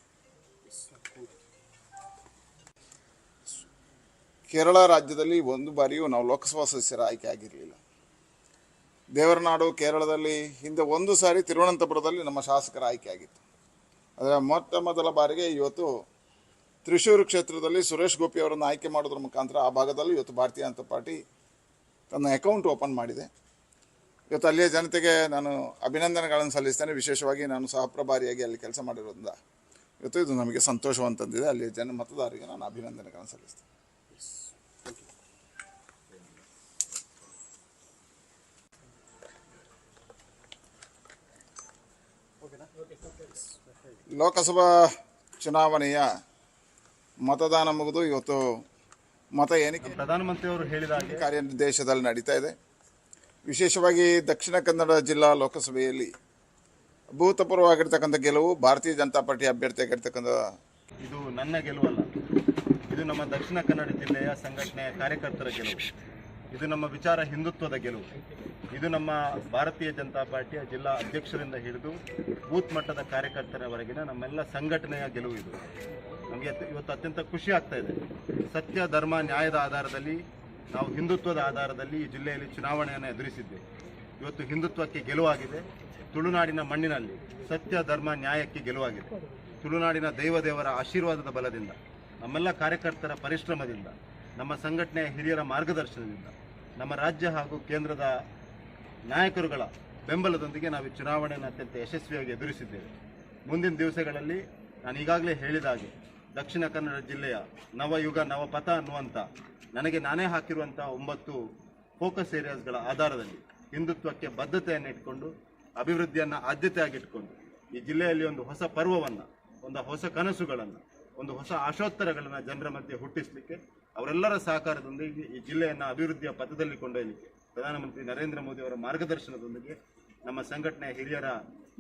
ಕೇರಳ ರಾಜ್ಯದಲ್ಲಿ 1 ಬಾರಿಯೂ ನಾವು ಲೋಕಸಭಾ ಸದಸ್ಯರ ಆಯ್ಕೆ ಆಗಿರಲಿಲ್ಲ. ದೇವರನಾಡು ಕೇರಳದಲ್ಲಿ ಹಿಂದೆ 1 ಸಾರಿ ತಿರುವನಂತಪುರದಲ್ಲಿ ನಮ್ಮ ಶಾಸಕರ ಆಯ್ಕೆ ಆಗಿತ್ತು. ಅದರ ಮೊದಲ ಬಾರಿಗೆ ಇವತ್ತು ತ್ರಿಶೂರು ಕ್ಷೇತ್ರದಲ್ಲಿ ಸುರೇಶ್ ಗೋಪಿ ಅವರನ್ನು ಆಯ್ಕೆ ಮಾಡೋದ್ರ ಮುಖಾಂತರ ಆ ಭಾಗದಲ್ಲಿ ಇವತ್ತು ಭಾರತೀಯ ಜನತಾ ಪಾರ್ಟಿ ತನ್ನ ಅಕೌಂಟ್ ಓಪನ್ ಮಾಡಿದೆ. ಇವತ್ತು ಅಲ್ಲಿಯ ಜನತೆಗೆ ನಾನು ಅಭಿನಂದನೆಗಳನ್ನು ಸಲ್ಲಿಸ್ತೇನೆ. ವಿಶೇಷವಾಗಿ ನಾನು ಸಹ ಪ್ರಭಾರಿಯಾಗಿ ಅಲ್ಲಿ ಕೆಲಸ ಮಾಡಿರೋದ್ರಿಂದ ಇವತ್ತು ಇದು ನಮಗೆ ಸಂತೋಷವನ್ನು ತಂದಿದೆ. ಅಲ್ಲಿಯ ಮತದಾರರಿಗೆ ನಾನು ಅಭಿನಂದನೆಗಳನ್ನು ಸಲ್ಲಿಸ್ತೇನೆ. ಲೋಕಸಭಾ ಚುನಾವಣೆಯ ಮತದಾನ ಮುಗಿದು ಇವತ್ತು ಮತ ಎಣಿಕೆ ಪ್ರಧಾನಮಂತ್ರಿಯವರು ಹೇಳಿದ ಕಾರ್ಯನಿರ್ದೇಶದಲ್ಲಿ ನಡೀತಾ ಇದೆ. ವಿಶೇಷವಾಗಿ ದಕ್ಷಿಣ ಕನ್ನಡ ಜಿಲ್ಲಾ ಲೋಕಸಭೆಯಲ್ಲಿ ಅಭೂತಪೂರ್ವವಾಗಿರ್ತಕ್ಕಂಥ ಗೆಲುವು ಭಾರತೀಯ ಜನತಾ ಪಾರ್ಟಿ ಅಭ್ಯರ್ಥಿಯಾಗಿರ್ತಕ್ಕಂಥ ಇದು ನನ್ನ ಗೆಲುವಲ್ಲ, ಇದು ನಮ್ಮ ದಕ್ಷಿಣ ಕನ್ನಡ ಜಿಲ್ಲೆಯ ಸಂಘಟನೆಯ ಕಾರ್ಯಕರ್ತರ ಗೆಲುವು. ಇದು ನಮ್ಮ ವಿಚಾರ ಹಿಂದುತ್ವದ ಗೆಲುವು. ಇದು ನಮ್ಮ ಭಾರತೀಯ ಜನತಾ ಪಾರ್ಟಿಯ ಜಿಲ್ಲಾ ಅಧ್ಯಕ್ಷರಿಂದ ಹಿಡಿದು ಬೂತ್ ಮಟ್ಟದ ಕಾರ್ಯಕರ್ತರವರೆಗಿನ ನಮ್ಮೆಲ್ಲ ಸಂಘಟನೆಯ ಗೆಲುವು. ಇದು ನಮಗೆ ಇವತ್ತು ಅತ್ಯಂತ ಖುಷಿ ಆಗ್ತಾ ಇದೆ. ಸತ್ಯ, ಧರ್ಮ, ನ್ಯಾಯದ ಆಧಾರದಲ್ಲಿ ನಾವು ಹಿಂದುತ್ವದ ಆಧಾರದಲ್ಲಿ ಈ ಜಿಲ್ಲೆಯಲ್ಲಿ ಚುನಾವಣೆಯನ್ನು ಎದುರಿಸಿದ್ದೇವೆ. ಇವತ್ತು ಹಿಂದುತ್ವಕ್ಕೆ ಗೆಲುವಾಗಿದೆ. ತುಳುನಾಡಿನ ಮಣ್ಣಿನಲ್ಲಿ ಸತ್ಯ, ಧರ್ಮ, ನ್ಯಾಯಕ್ಕೆ ಗೆಲುವಾಗಿದೆ. ತುಳುನಾಡಿನ ದೇವದೇವರ ಆಶೀರ್ವಾದದ ಬಲದಿಂದ, ನಮ್ಮೆಲ್ಲ ಕಾರ್ಯಕರ್ತರ ಪರಿಶ್ರಮದಿಂದ, ನಮ್ಮ ಸಂಘಟನೆಯ ಹಿರಿಯರ ಮಾರ್ಗದರ್ಶನದಿಂದ, ನಮ್ಮ ರಾಜ್ಯ ಹಾಗೂ ಕೇಂದ್ರದ ನಾಯಕರುಗಳ ಬೆಂಬಲದೊಂದಿಗೆ ನಾವು ಈ ಚುನಾವಣೆಯನ್ನು ಅತ್ಯಂತ ಯಶಸ್ವಿಯಾಗಿ ಎದುರಿಸಿದ್ದೇವೆ. ಮುಂದಿನ ದಿವಸಗಳಲ್ಲಿ ನಾನು ಈಗಾಗಲೇ ಹೇಳಿದ ಹಾಗೆ ದಕ್ಷಿಣ ಕನ್ನಡ ಜಿಲ್ಲೆಯ ನವಯುಗ ನವಪಥ ಅನ್ನುವಂಥ ನನಗೆ ನಾನೇ ಹಾಕಿರುವಂಥ 9 ಫೋಕಸ್ ಏರಿಯಾಸ್ಗಳ ಆಧಾರದಲ್ಲಿ ಹಿಂದುತ್ವಕ್ಕೆ ಬದ್ಧತೆಯನ್ನು ಇಟ್ಕೊಂಡು, ಅಭಿವೃದ್ಧಿಯನ್ನು ಆದ್ಯತೆಯಾಗಿಟ್ಕೊಂಡು ಈ ಜಿಲ್ಲೆಯಲ್ಲಿ ಒಂದು ಹೊಸ ಪರ್ವವನ್ನು, ಒಂದು ಹೊಸ ಕನಸುಗಳನ್ನು, ಒಂದು ಹೊಸ ಆಶೋತ್ತರಗಳನ್ನು ಜನರ ಮಧ್ಯೆ ಹುಟ್ಟಿಸಲಿಕ್ಕೆ ಅವರೆಲ್ಲರ ಸಹಕಾರದೊಂದಿಗೆ ಈ ಜಿಲ್ಲೆಯನ್ನು ಅಭಿವೃದ್ಧಿಯ ಪಥದಲ್ಲಿ ಕೊಂಡೊಯ್ಯಲಿಕ್ಕೆ ಪ್ರಧಾನಮಂತ್ರಿ ನರೇಂದ್ರ ಮೋದಿ ಅವರ ಮಾರ್ಗದರ್ಶನದೊಂದಿಗೆ, ನಮ್ಮ ಸಂಘಟನೆಯ ಹಿರಿಯರ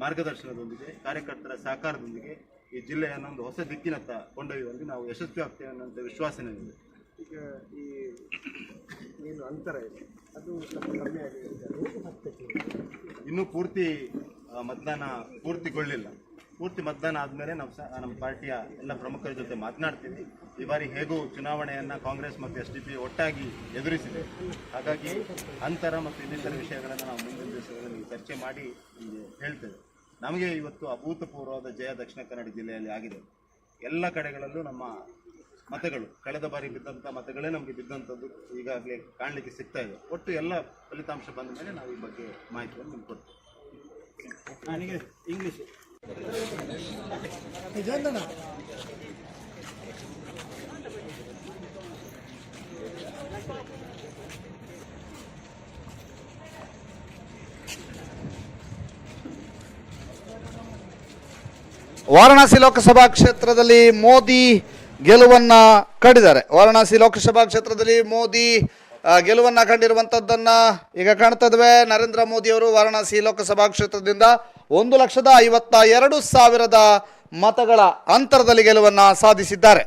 ಮಾರ್ಗದರ್ಶನದೊಂದಿಗೆ, ಕಾರ್ಯಕರ್ತರ ಸಹಕಾರದೊಂದಿಗೆ ಈ ಜಿಲ್ಲೆಯನ್ನು ಒಂದು ಹೊಸ ದಿಕ್ಕಿನತ್ತ ಕೊಂಡೊಯ್ಯುವಲ್ಲಿ ನಾವು ಯಶಸ್ವಿ ಆಗ್ತೇವೆ ಅನ್ನೋಂಥ ವಿಶ್ವಾಸ ನನಗಿದೆ. ಈಗ ಈ ಏನು ಅಂತರ ಇದೆ ಅದು ಸ್ವಲ್ಪ ಕಮ್ಮಿ ಆಗಿದೆ. ಇನ್ನೂ ಪೂರ್ತಿ ಮತದಾನ ಪೂರ್ತಿಗೊಳ್ಳಿಲ್ಲ. ಪೂರ್ತಿ ಮತದಾನ ಆದಮೇಲೆ ನಾವು ನಮ್ಮ ಪಾರ್ಟಿಯ ಎಲ್ಲ ಪ್ರಮುಖರ ಜೊತೆ ಮಾತನಾಡ್ತೀವಿ. ಈ ಬಾರಿ ಹೇಗೂ ಚುನಾವಣೆಯನ್ನು ಕಾಂಗ್ರೆಸ್ ಮತ್ತು SDP ಒಟ್ಟಾಗಿ ಎದುರಿಸಿದೆ. ಹಾಗಾಗಿ ಅಂತರ ಮತ್ತು ಇನ್ನಿತರ ವಿಷಯಗಳನ್ನು ನಾವು ಮುಂದಿನ ದಿವಸಗಳಲ್ಲಿ ಚರ್ಚೆ ಮಾಡಿ ಹೇಳ್ತೇವೆ. ನಮಗೆ ಇವತ್ತು ಅಭೂತಪೂರ್ವವಾದ ಜಯ ದಕ್ಷಿಣ ಕನ್ನಡ ಜಿಲ್ಲೆಯಲ್ಲಿ ಆಗಿದೆ. ಎಲ್ಲ ಕಡೆಗಳಲ್ಲೂ ನಮ್ಮ ಮತಗಳು ಕಳೆದ ಬಾರಿ ಬಿದ್ದಂಥ ಮತಗಳೇ ನಮಗೆ ಬಿದ್ದಂಥದ್ದು ಈಗಾಗಲೇ ಕಾಣಲಿಕ್ಕೆ ಸಿಗ್ತಾ ಇದೆ. ಒಟ್ಟು ಎಲ್ಲ ಫಲಿತಾಂಶ ಬಂದ ಮೇಲೆ ನಾವು ಈ ಬಗ್ಗೆ ಮಾಹಿತಿಯನ್ನು ನಿಮ್ಗೆ ಕೊಡ್ತೇವೆ. ಇಂಗ್ಲೀಷ್ ವಾರಣಾಸಿ ಲೋಕಸಭಾ ಕ್ಷೇತ್ರದಲ್ಲಿ ಮೋದಿ ಗೆಲುವನ್ನ ಕಂಡಿದ್ದಾರೆ. ವಾರಣಾಸಿ ಲೋಕಸಭಾ ಕ್ಷೇತ್ರದಲ್ಲಿ ಮೋದಿ ಗೆಲುವನ್ನ ಕಂಡಿರುವಂತದ್ದನ್ನ ಈಗ ಕಾಣ್ತಾ ಇದ್ದೇವೆ. ನರೇಂದ್ರ ಮೋದಿ ಅವರು ವಾರಣಾಸಿ ಲೋಕಸಭಾ ಕ್ಷೇತ್ರದಿಂದ 1,52,000 ಮತಗಳ ಅಂತರದಲ್ಲಿ ಗೆಲುವನ್ನ ಸಾಧಿಸಿದ್ದಾರೆ.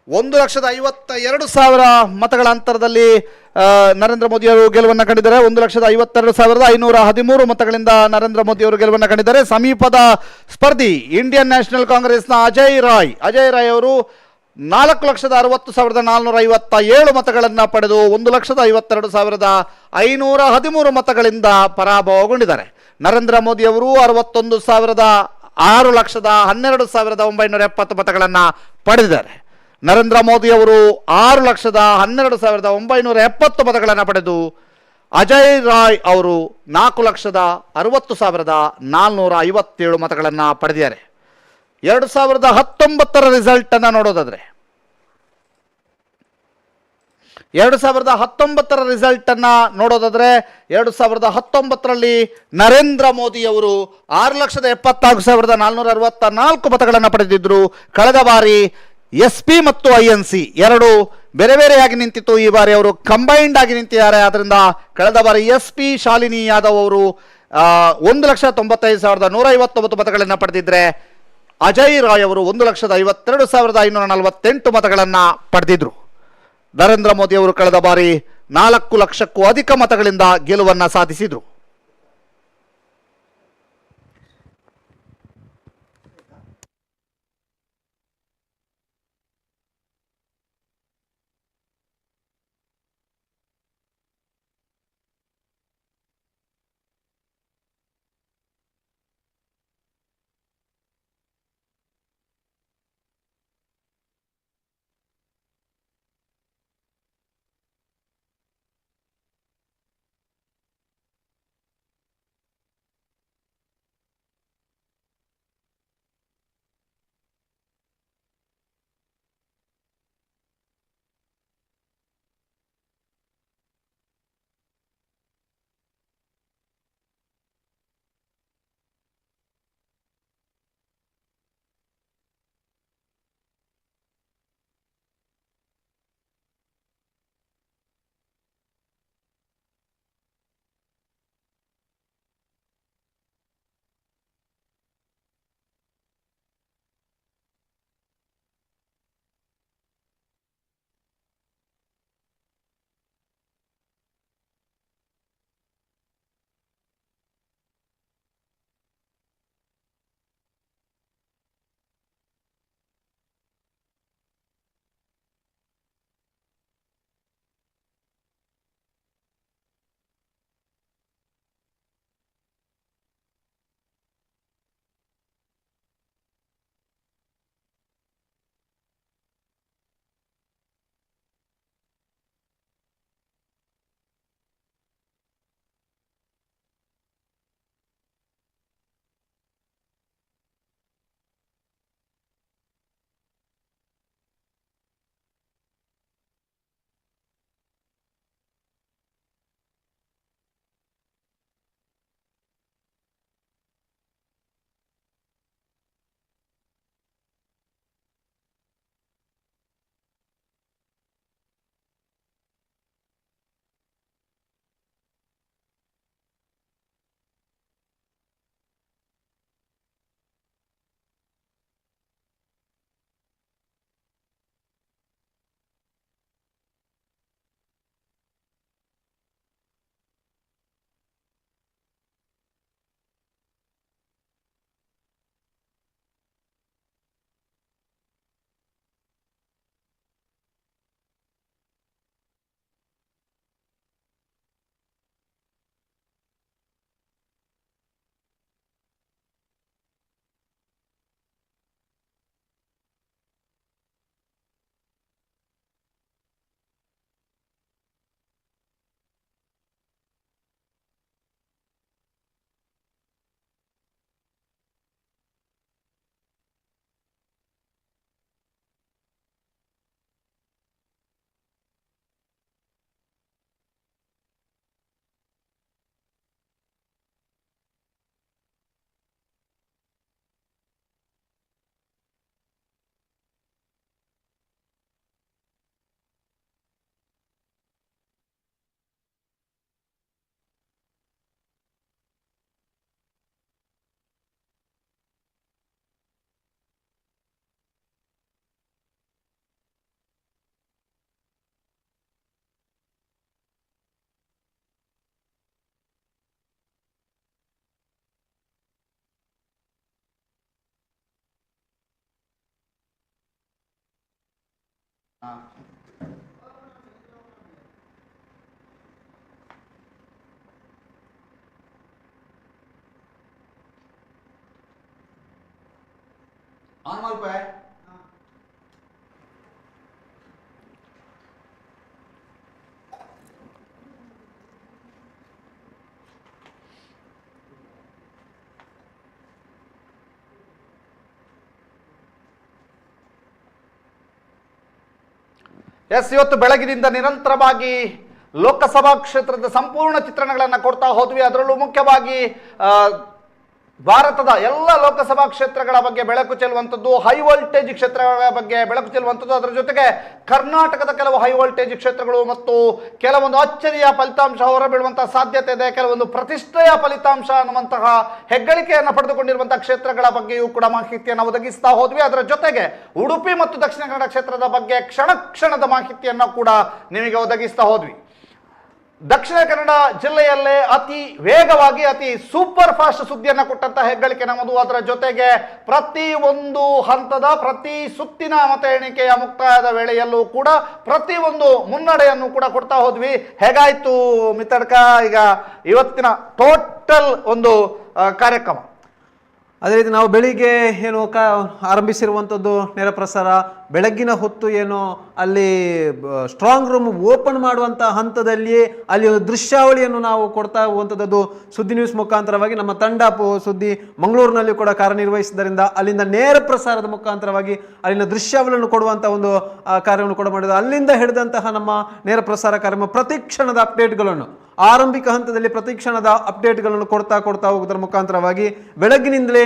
ಒಂದು 1,52,000 ಮತಗಳ ಅಂತರದಲ್ಲಿ ನರೇಂದ್ರ ಮೋದಿ ಅವರು ಗೆಲುವನ್ನು ಕಂಡಿದ್ದಾರೆ. 1,52,513 ಮತಗಳಿಂದ ನರೇಂದ್ರ ಮೋದಿ ಅವರು ಗೆಲುವನ್ನು ಕಂಡಿದ್ದಾರೆ. ಸಮೀಪದ ಸ್ಪರ್ಧಿ ಇಂಡಿಯನ್ ನ್ಯಾಷನಲ್ ಕಾಂಗ್ರೆಸ್ನ ಅಜಯ್ ರಾಯ್ ಅವರು 4,60,457 ಮತಗಳನ್ನು ಪಡೆದು 1,52,513 ಮತಗಳಿಂದ ಪರಾಭವಗೊಂಡಿದ್ದಾರೆ. ನರೇಂದ್ರ ಮೋದಿ ಅವರು 6,12,970 ಮತಗಳನ್ನು ಪಡೆದಿದ್ದಾರೆ. ನರೇಂದ್ರ ಮೋದಿ ಅವರು 6,12,970 ಮತಗಳನ್ನು ಪಡೆದು ಅಜಯ್ ರಾಯ್ ಅವರು 4,60,457 ಮತಗಳನ್ನು ಪಡೆದಿದ್ದಾರೆ. 2019 ರಿಸಲ್ಟ್ ಅನ್ನು ನೋಡೋದಾದ್ರೆ 2019ರಲ್ಲಿ ನರೇಂದ್ರ ಮೋದಿ ಅವರು 6,74,464 ಮತಗಳನ್ನು ಪಡೆದಿದ್ದರು. ಕಳೆದ ಬಾರಿ SP ಮತ್ತು INC ಎರಡು ಬೇರೆ ಬೇರೆಯಾಗಿ ನಿಂತಿತ್ತು. ಈ ಬಾರಿ ಅವರು ಕಂಬೈನ್ಡ್ ಆಗಿ ನಿಂತಿದ್ದಾರೆ. ಆದ್ದರಿಂದ ಕಳೆದ ಬಾರಿ SP ಶಾಲಿನಿ ಯಾದವ್ ಅವರು 1,95,159 ಮತಗಳನ್ನು ಪಡೆದಿದ್ದರೆ ಅಜಯ್ ರಾಯ್ ಅವರು 1,52,548 ಮತಗಳನ್ನು ಪಡೆದಿದ್ರು. ನರೇಂದ್ರ ಮೋದಿ ಅವರು ಕಳೆದ ಬಾರಿ 4 ಲಕ್ಷಕ್ಕೂ ಅಧಿಕ ಮತಗಳಿಂದ ಗೆಲುವನ್ನು ಸಾಧಿಸಿದರು. ಎಸ್, ಇವತ್ತು ಬೆಳಗಿನಿಂದ ನಿರಂತರವಾಗಿ ಲೋಕಸಭಾ ಕ್ಷೇತ್ರದ ಸಂಪೂರ್ಣ ಚಿತ್ರಣಗಳನ್ನು ಕೊಡ್ತಾ ಹೋದ್ವಿ. ಅದರಲ್ಲೂ ಮುಖ್ಯವಾಗಿ ಭಾರತದ ಎಲ್ಲ ಲೋಕಸಭಾ ಕ್ಷೇತ್ರಗಳ ಬಗ್ಗೆ ಬೆಳಕು ಚೆಲ್ಲುವಂಥದ್ದು, ಹೈ ವೋಲ್ಟೇಜ್ ಕ್ಷೇತ್ರಗಳ ಬಗ್ಗೆ ಬೆಳಕು ಚೆಲ್ಲುವಂಥದ್ದು, ಅದರ ಜೊತೆಗೆ ಕರ್ನಾಟಕದ ಕೆಲವು ಹೈ ವೋಲ್ಟೇಜ್ ಕ್ಷೇತ್ರಗಳು ಮತ್ತು ಕೆಲವೊಂದು ಅಚ್ಚರಿಯ ಫಲಿತಾಂಶ ಹೊರಬೀಳುವಂತಹ ಸಾಧ್ಯತೆ ಇದೆ, ಕೆಲವೊಂದು ಪ್ರತಿಷ್ಠೆಯ ಫಲಿತಾಂಶ ಅನ್ನುವಂತಹ ಹೆಗ್ಗಳಿಕೆಯನ್ನು ಪಡೆದುಕೊಂಡಿರುವಂತಹ ಕ್ಷೇತ್ರಗಳ ಬಗ್ಗೆಯೂ ಕೂಡ ಮಾಹಿತಿಯನ್ನು ಒದಗಿಸ್ತಾ ಹೋದ್ವಿ. ಅದರ ಜೊತೆಗೆ ಉಡುಪಿ ಮತ್ತು ದಕ್ಷಿಣ ಕನ್ನಡ ಕ್ಷೇತ್ರದ ಬಗ್ಗೆ ಕ್ಷಣ ಕ್ಷಣದ ಮಾಹಿತಿಯನ್ನು ಕೂಡ ನಿಮಗೆ ಒದಗಿಸ್ತಾ ಹೋದ್ವಿ. ದಕ್ಷಿಣ ಕನ್ನಡ ಜಿಲ್ಲೆಯಲ್ಲೇ ಅತಿ ವೇಗವಾಗಿ ಅತಿ ಸೂಪರ್ ಫಾಸ್ಟ್ ಸುದ್ದಿಯನ್ನು ಕೊಟ್ಟಂತಹ ಹೆಗ್ಗಳಿಕೆ ನಮ್ಮದು. ಅದರ ಜೊತೆಗೆ ಪ್ರತಿ ಒಂದು ಹಂತದ ಪ್ರತಿ ಸುತ್ತಿನ ಮತ ಎಣಿಕೆಯ ಮುಕ್ತಾಯದ ವೇಳೆಯಲ್ಲೂ ಕೂಡ ಪ್ರತಿ ಒಂದು ಮುನ್ನಡೆಯನ್ನು ಕೂಡ ಕೊಡ್ತಾ ಹೋದ್ವಿ. ಹೇಗಾಯ್ತು ಮಿತಡ್ಕ ಈಗ ಇವತ್ತಿನ ಟೋಟಲ್ ಒಂದು ಕಾರ್ಯಕ್ರಮ? ಅದೇ ರೀತಿ ನಾವು ಬೆಳಿಗ್ಗೆ ಏನು ಆರಂಭಿಸಿರುವಂಥದ್ದು ನೇರ ಪ್ರಸಾರ, ಬೆಳಗ್ಗಿನ ಹೊತ್ತು ಏನು ಅಲ್ಲಿ ಸ್ಟ್ರಾಂಗ್ ರೂಮ್ ಓಪನ್ ಮಾಡುವಂಥ ಹಂತದಲ್ಲಿಯೇ ಅಲ್ಲಿ ಒಂದು ದೃಶ್ಯಾವಳಿಯನ್ನು ನಾವು ಕೊಡ್ತಾ ಹೋಗುವಂಥದ್ದು ಸುದ್ದಿ ನ್ಯೂಸ್ ಮುಖಾಂತರವಾಗಿ ನಮ್ಮ ತಂಡ ಸುದ್ದಿ ಮಂಗಳೂರಿನಲ್ಲಿ ಕೂಡ ಕಾರ್ಯನಿರ್ವಹಿಸಿದ್ದರಿಂದ ಅಲ್ಲಿಂದ ನೇರ ಪ್ರಸಾರದ ಮುಖಾಂತರವಾಗಿ ಅಲ್ಲಿನ ದೃಶ್ಯಾವಳಿಯನ್ನು ಕೊಡುವಂಥ ಒಂದು ಕಾರ್ಯವನ್ನು ಕೂಡ ಮಾಡಿದ್ರು. ಅಲ್ಲಿಂದ ಹಿಡಿದಂತಹ ನಮ್ಮ ನೇರ ಪ್ರಸಾರ ಕಾರ್ಯಕ್ರಮ ಪ್ರತಿಕ್ಷಣದ ಅಪ್ಡೇಟ್ಗಳನ್ನು ಆರಂಭಿಕ ಹಂತದಲ್ಲಿ ಪ್ರತಿಕ್ಷಣದ ಅಪ್ಡೇಟ್ಗಳನ್ನು ಕೊಡ್ತಾ ಹೋಗೋದ್ರ ಮುಖಾಂತರವಾಗಿ ಬೆಳಗ್ಗಿನಿಂದಲೇ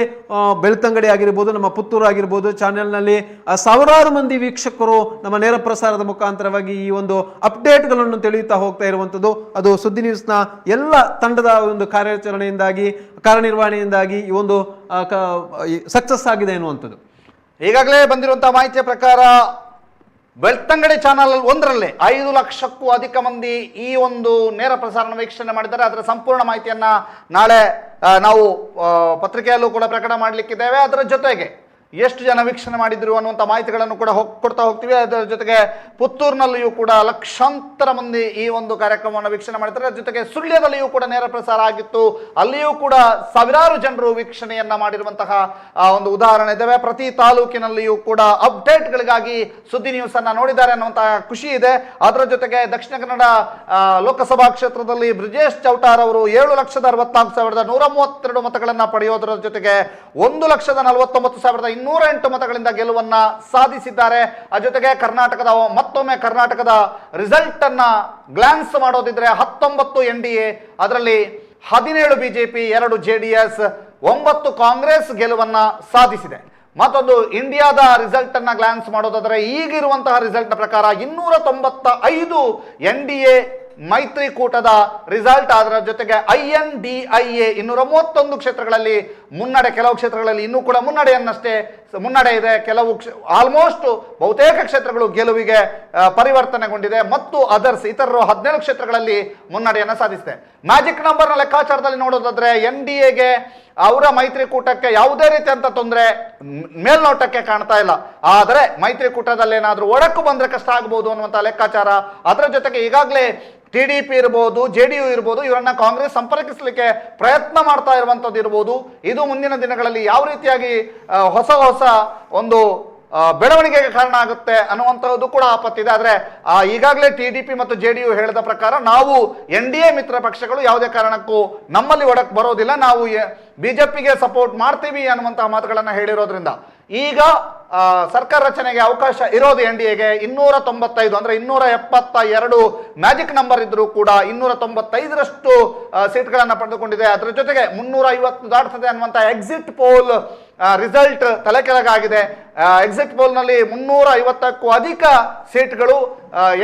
ಬೆಳ್ತಂಗಡಿ ಆಗಿರ್ಬೋದು, ನಮ್ಮ ಪುತ್ತೂರು ಆಗಿರ್ಬೋದು ಚಾನೆಲ್ನಲ್ಲಿ ಸಾವಿರಾರು ಮಂದಿ ವೀಕ್ಷಕರು ನಮ್ಮ ನೇರ ಪ್ರಸಾರದ ಮುಖಾಂತರವಾಗಿ ಈ ಒಂದು ಅಪ್ಡೇಟ್ಗಳನ್ನು ತಿಳಿಯುತ್ತಾ ಹೋಗ್ತಾ ಇರುವಂಥದ್ದು ಅದು ಸುದ್ದಿ ನ್ಯೂಸ್ನ ಎಲ್ಲ ತಂಡದ ಒಂದು ಕಾರ್ಯಾಚರಣೆಯಿಂದಾಗಿ ಕಾರ್ಯನಿರ್ವಹಣೆಯಿಂದಾಗಿ ಈ ಒಂದು ಸಕ್ಸಸ್ ಆಗಿದೆ ಎನ್ನುವಂಥದ್ದು. ಈಗಾಗಲೇ ಬಂದಿರುವಂತಹ ಮಾಹಿತಿಯ ಪ್ರಕಾರ ಬೆಳ್ತಂಗಡಿ ಚಾನಲ್ ಒಂದರಲ್ಲೇ 5 ಲಕ್ಷಕ್ಕೂ ಅಧಿಕ ಮಂದಿ ಈ ಒಂದು ನೇರ ಪ್ರಸಾರ ವೀಕ್ಷಣೆ ಮಾಡಿದ್ದಾರೆ. ಅದರ ಸಂಪೂರ್ಣ ಮಾಹಿತಿಯನ್ನ ನಾಳೆ ನಾವು ಪತ್ರಿಕೆಯಲ್ಲೂ ಕೂಡ ಪ್ರಕಟ ಮಾಡಲಿಕ್ಕಿದ್ದೇವೆ. ಅದರ ಜೊತೆಗೆ ಎಷ್ಟು ಜನ ವೀಕ್ಷಣೆ ಮಾಡಿದ್ರು ಅನ್ನುವಂಥ ಮಾಹಿತಿಗಳನ್ನು ಕೂಡ ಕೊಡ್ತಾ ಹೋಗ್ತೀವಿ. ಅದರ ಜೊತೆಗೆ ಪುತ್ತೂರಿನಲ್ಲಿಯೂ ಕೂಡ ಲಕ್ಷಾಂತರ ಮಂದಿ ಈ ಒಂದು ಕಾರ್ಯಕ್ರಮವನ್ನು ವೀಕ್ಷಣೆ ಮಾಡಿದ್ದಾರೆ. ಅದರ ಜೊತೆಗೆ ಸುಳ್ಯದಲ್ಲಿಯೂ ಕೂಡ ನೇರ ಪ್ರಸಾರ ಆಗಿತ್ತು, ಅಲ್ಲಿಯೂ ಕೂಡ ಸಾವಿರಾರು ಜನರು ವೀಕ್ಷಣೆಯನ್ನ ಮಾಡಿರುವಂತಹ ಒಂದು ಉದಾಹರಣೆ ಇದ್ದಾವೆ. ಪ್ರತಿ ತಾಲೂಕಿನಲ್ಲಿಯೂ ಕೂಡ ಅಪ್ಡೇಟ್ಗಳಿಗಾಗಿ ಸುದ್ದಿ ನ್ಯೂಸ್ ಅನ್ನ ನೋಡಿದ್ದಾರೆ ಅನ್ನುವಂತಹ ಖುಷಿ ಇದೆ. ಅದರ ಜೊತೆಗೆ ದಕ್ಷಿಣ ಕನ್ನಡ ಲೋಕಸಭಾ ಕ್ಷೇತ್ರದಲ್ಲಿ ಬ್ರಿಜೇಶ್ ಚೌಟಾರ್ ಅವರು 7,44,132 ಮತಗಳನ್ನ ಪಡೆಯೋದರ ಜೊತೆಗೆ 1,49,208 ಮತಗಳಿಂದ ಗೆಲುವನ್ನ ಸಾಧಿಸಿದ್ದಾರೆ. ಆ ಜೊತೆಗೆ ಮತ್ತೊಮ್ಮೆ ಕರ್ನಾಟಕದ ರಿಸಲ್ಟ್ ಅನ್ನ ಗ್ಲಾನ್ಸ್ ಮಾಡೋದಿದ್ರೆ 19 NDA, ಅದರಲ್ಲಿ 17 ಬಿಜೆಪಿ, 2 JDS, 9 ಕಾಂಗ್ರೆಸ್ ಗೆಲುವನ್ನ ಸಾಧಿಸಿದೆ. ಮತ್ತೊಂದು ಇಂಡಿಯಾದ ರಿಸಲ್ಟ್ ಅನ್ನ ಗ್ಲಾನ್ಸ್ ಮಾಡೋದಾದ್ರೆ ಈಗಿರುವಂತಹ ರಿಸಲ್ಟ್ ನ ಪ್ರಕಾರ 295 NDA ಮೈತ್ರಿಕೂಟದ ರಿಸಲ್ಟ್. ಅದರ ಜೊತೆಗೆ INDIA 231 ಕ್ಷೇತ್ರಗಳಲ್ಲಿ ಮುನ್ನಡೆ, ಕೆಲವು ಕ್ಷೇತ್ರಗಳಲ್ಲಿ ಇನ್ನೂ ಕೂಡ ಮುನ್ನಡೆ ಇದೆ. ಕೆಲವು ಆಲ್ಮೋಸ್ಟ್ ಬಹುತೇಕ ಕ್ಷೇತ್ರಗಳು ಗೆಲುವಿಗೆ ಪರಿವರ್ತನೆಗೊಂಡಿದೆ ಮತ್ತು ಇತರರು 17 ಕ್ಷೇತ್ರಗಳಲ್ಲಿ ಮುನ್ನಡೆಯನ್ನು ಸಾಧಿಸಿದೆ. ಮ್ಯಾಜಿಕ್ ನಂಬರ್ನ ಲೆಕ್ಕಾಚಾರದಲ್ಲಿ ನೋಡೋದಾದ್ರೆ NDAಗೆ ಅವರ ಮೈತ್ರಿಕೂಟಕ್ಕೆ ಯಾವುದೇ ರೀತಿಯಂತ ತೊಂದರೆ ಮೇಲ್ನೋಟಕ್ಕೆ ಕಾಣ್ತಾ ಇಲ್ಲ. ಆದರೆ ಮೈತ್ರಿಕೂಟದಲ್ಲಿ ಏನಾದರೂ ಒಡಕು ಬಂದ್ರೆ ಕಷ್ಟ ಆಗಬಹುದು ಅನ್ನುವಂಥ ಲೆಕ್ಕಾಚಾರ. ಅದರ ಜೊತೆಗೆ ಈಗಾಗಲೇ TDP ಇರ್ಬೋದು, JDU ಇರ್ಬೋದು, ಇವರನ್ನ ಕಾಂಗ್ರೆಸ್ ಸಂಪರ್ಕಿಸಲಿಕ್ಕೆ ಪ್ರಯತ್ನ ಮಾಡ್ತಾ ಇರುವಂಥದ್ದು ಇರ್ಬೋದು. ಇದು ಮುಂದಿನ ದಿನಗಳಲ್ಲಿ ಯಾವ ರೀತಿಯಾಗಿ ಹೊಸ ಒಂದು ಬೆಳವಣಿಗೆಗೆ ಕಾರಣ ಆಗುತ್ತೆ ಅನ್ನುವಂಥದ್ದು ಕೂಡ ಆಪತ್ತಿದೆ. ಆದರೆ ಈಗಾಗಲೇ TDP ಮತ್ತು JDU ಹೇಳಿದ ಪ್ರಕಾರ ನಾವು NDA ಮಿತ್ರ ಪಕ್ಷಗಳು ಯಾವುದೇ ಕಾರಣಕ್ಕೂ ನಮ್ಮಲ್ಲಿ ಒಡಕ್ ಬರೋದಿಲ್ಲ, ನಾವು ಬಿಜೆಪಿಗೆ ಸಪೋರ್ಟ್ ಮಾಡ್ತೀವಿ ಅನ್ನುವಂತಹ ಮಾತುಗಳನ್ನು ಹೇಳಿರೋದ್ರಿಂದ ಈಗ ಸರ್ಕಾರ ರಚನೆಗೆ ಅವಕಾಶ ಇರೋದು NDAಗೆ 295 ಅಂದ್ರೆ 272 ಮ್ಯಾಜಿಕ್ ನಂಬರ್ ಇದ್ರೂ ಕೂಡ 295ರಷ್ಟು ಸೀಟ್ಗಳನ್ನು ಪಡೆದುಕೊಂಡಿದೆ. ಅದರ ಜೊತೆಗೆ 350 ದಾಟ್ತದೆ ಅನ್ನುವಂಥ ಎಕ್ಸಿಟ್ ಪೋಲ್ ರಿಸಲ್ಟ್ ತಲೆ ಕೆಳಗಾಗಿದೆ. ಎಕ್ಸಿಟ್ ಪೋಲ್ನಲ್ಲಿ 350ಕ್ಕೂ ಅಧಿಕ ಸೀಟ್ಗಳು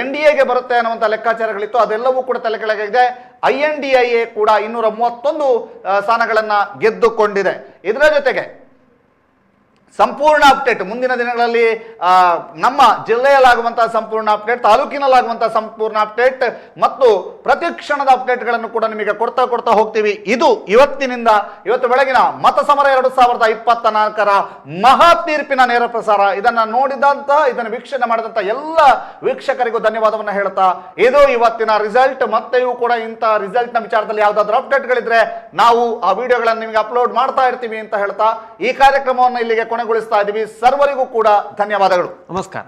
NDAಗೆ ಬರುತ್ತೆ ಅನ್ನುವಂಥ ಲೆಕ್ಕಾಚಾರಗಳಿತ್ತು, ಅದೆಲ್ಲವೂ ಕೂಡ ತಲೆ ಕೆಳಗಾಗಿದೆ. INDIA ಕೂಡ 231 ಸ್ಥಾನಗಳನ್ನು ಗೆದ್ದುಕೊಂಡಿದೆ. ಇದರ ಜೊತೆಗೆ ಸಂಪೂರ್ಣ ಅಪ್ಡೇಟ್ ಮುಂದಿನ ದಿನಗಳಲ್ಲಿ ನಮ್ಮ ಜಿಲ್ಲೆಯಲ್ಲಾಗುವಂತಹ ಸಂಪೂರ್ಣ ಅಪ್ಡೇಟ್, ತಾಲೂಕಿನಲ್ಲಾಗುವಂತಹ ಸಂಪೂರ್ಣ ಅಪ್ಡೇಟ್ ಮತ್ತು ಪ್ರತಿ ಕ್ಷಣದ ಅಪ್ಡೇಟ್ಗಳನ್ನು ಕೂಡ ನಿಮಗೆ ಕೊಡ್ತಾ ಹೋಗ್ತೀವಿ. ಇದು ಇವತ್ತು ಬೆಳಗಿನ ಮತ ಸಮರ 2024ರ ಮಹಾ ತೀರ್ಪಿನ ನೇರ ಪ್ರಸಾರ. ಇದನ್ನು ವೀಕ್ಷಣೆ ಮಾಡಿದಂತ ಎಲ್ಲ ವೀಕ್ಷಕರಿಗೂ ಧನ್ಯವಾದವನ್ನು ಹೇಳ್ತಾ, ಇದು ಇವತ್ತಿನ ರಿಸಲ್ಟ್. ಮತ್ತೆಯೂ ಕೂಡ ಇಂಥ ರಿಸಲ್ಟ್ ನ ವಿಚಾರದಲ್ಲಿ ಯಾವ್ದಾದ್ರು ಅಪ್ಡೇಟ್ಗಳಿದ್ರೆ ನಾವು ಆ ವಿಡಿಯೋಗಳನ್ನು ನಿಮಗೆ ಅಪ್ಲೋಡ್ ಮಾಡ್ತಾ ಇರ್ತೀವಿ ಅಂತ ಹೇಳ್ತಾ ಈ ಕಾರ್ಯಕ್ರಮವನ್ನು ಇಲ್ಲಿಗೆ ಕೊನೆಗೊಳಿಸ್ತಾ ಇದ್ದೀವಿ. ಸರ್ವರಿಗೂ ಕೂಡ ಧನ್ಯವಾದಗಳು. ನಮಸ್ಕಾರ.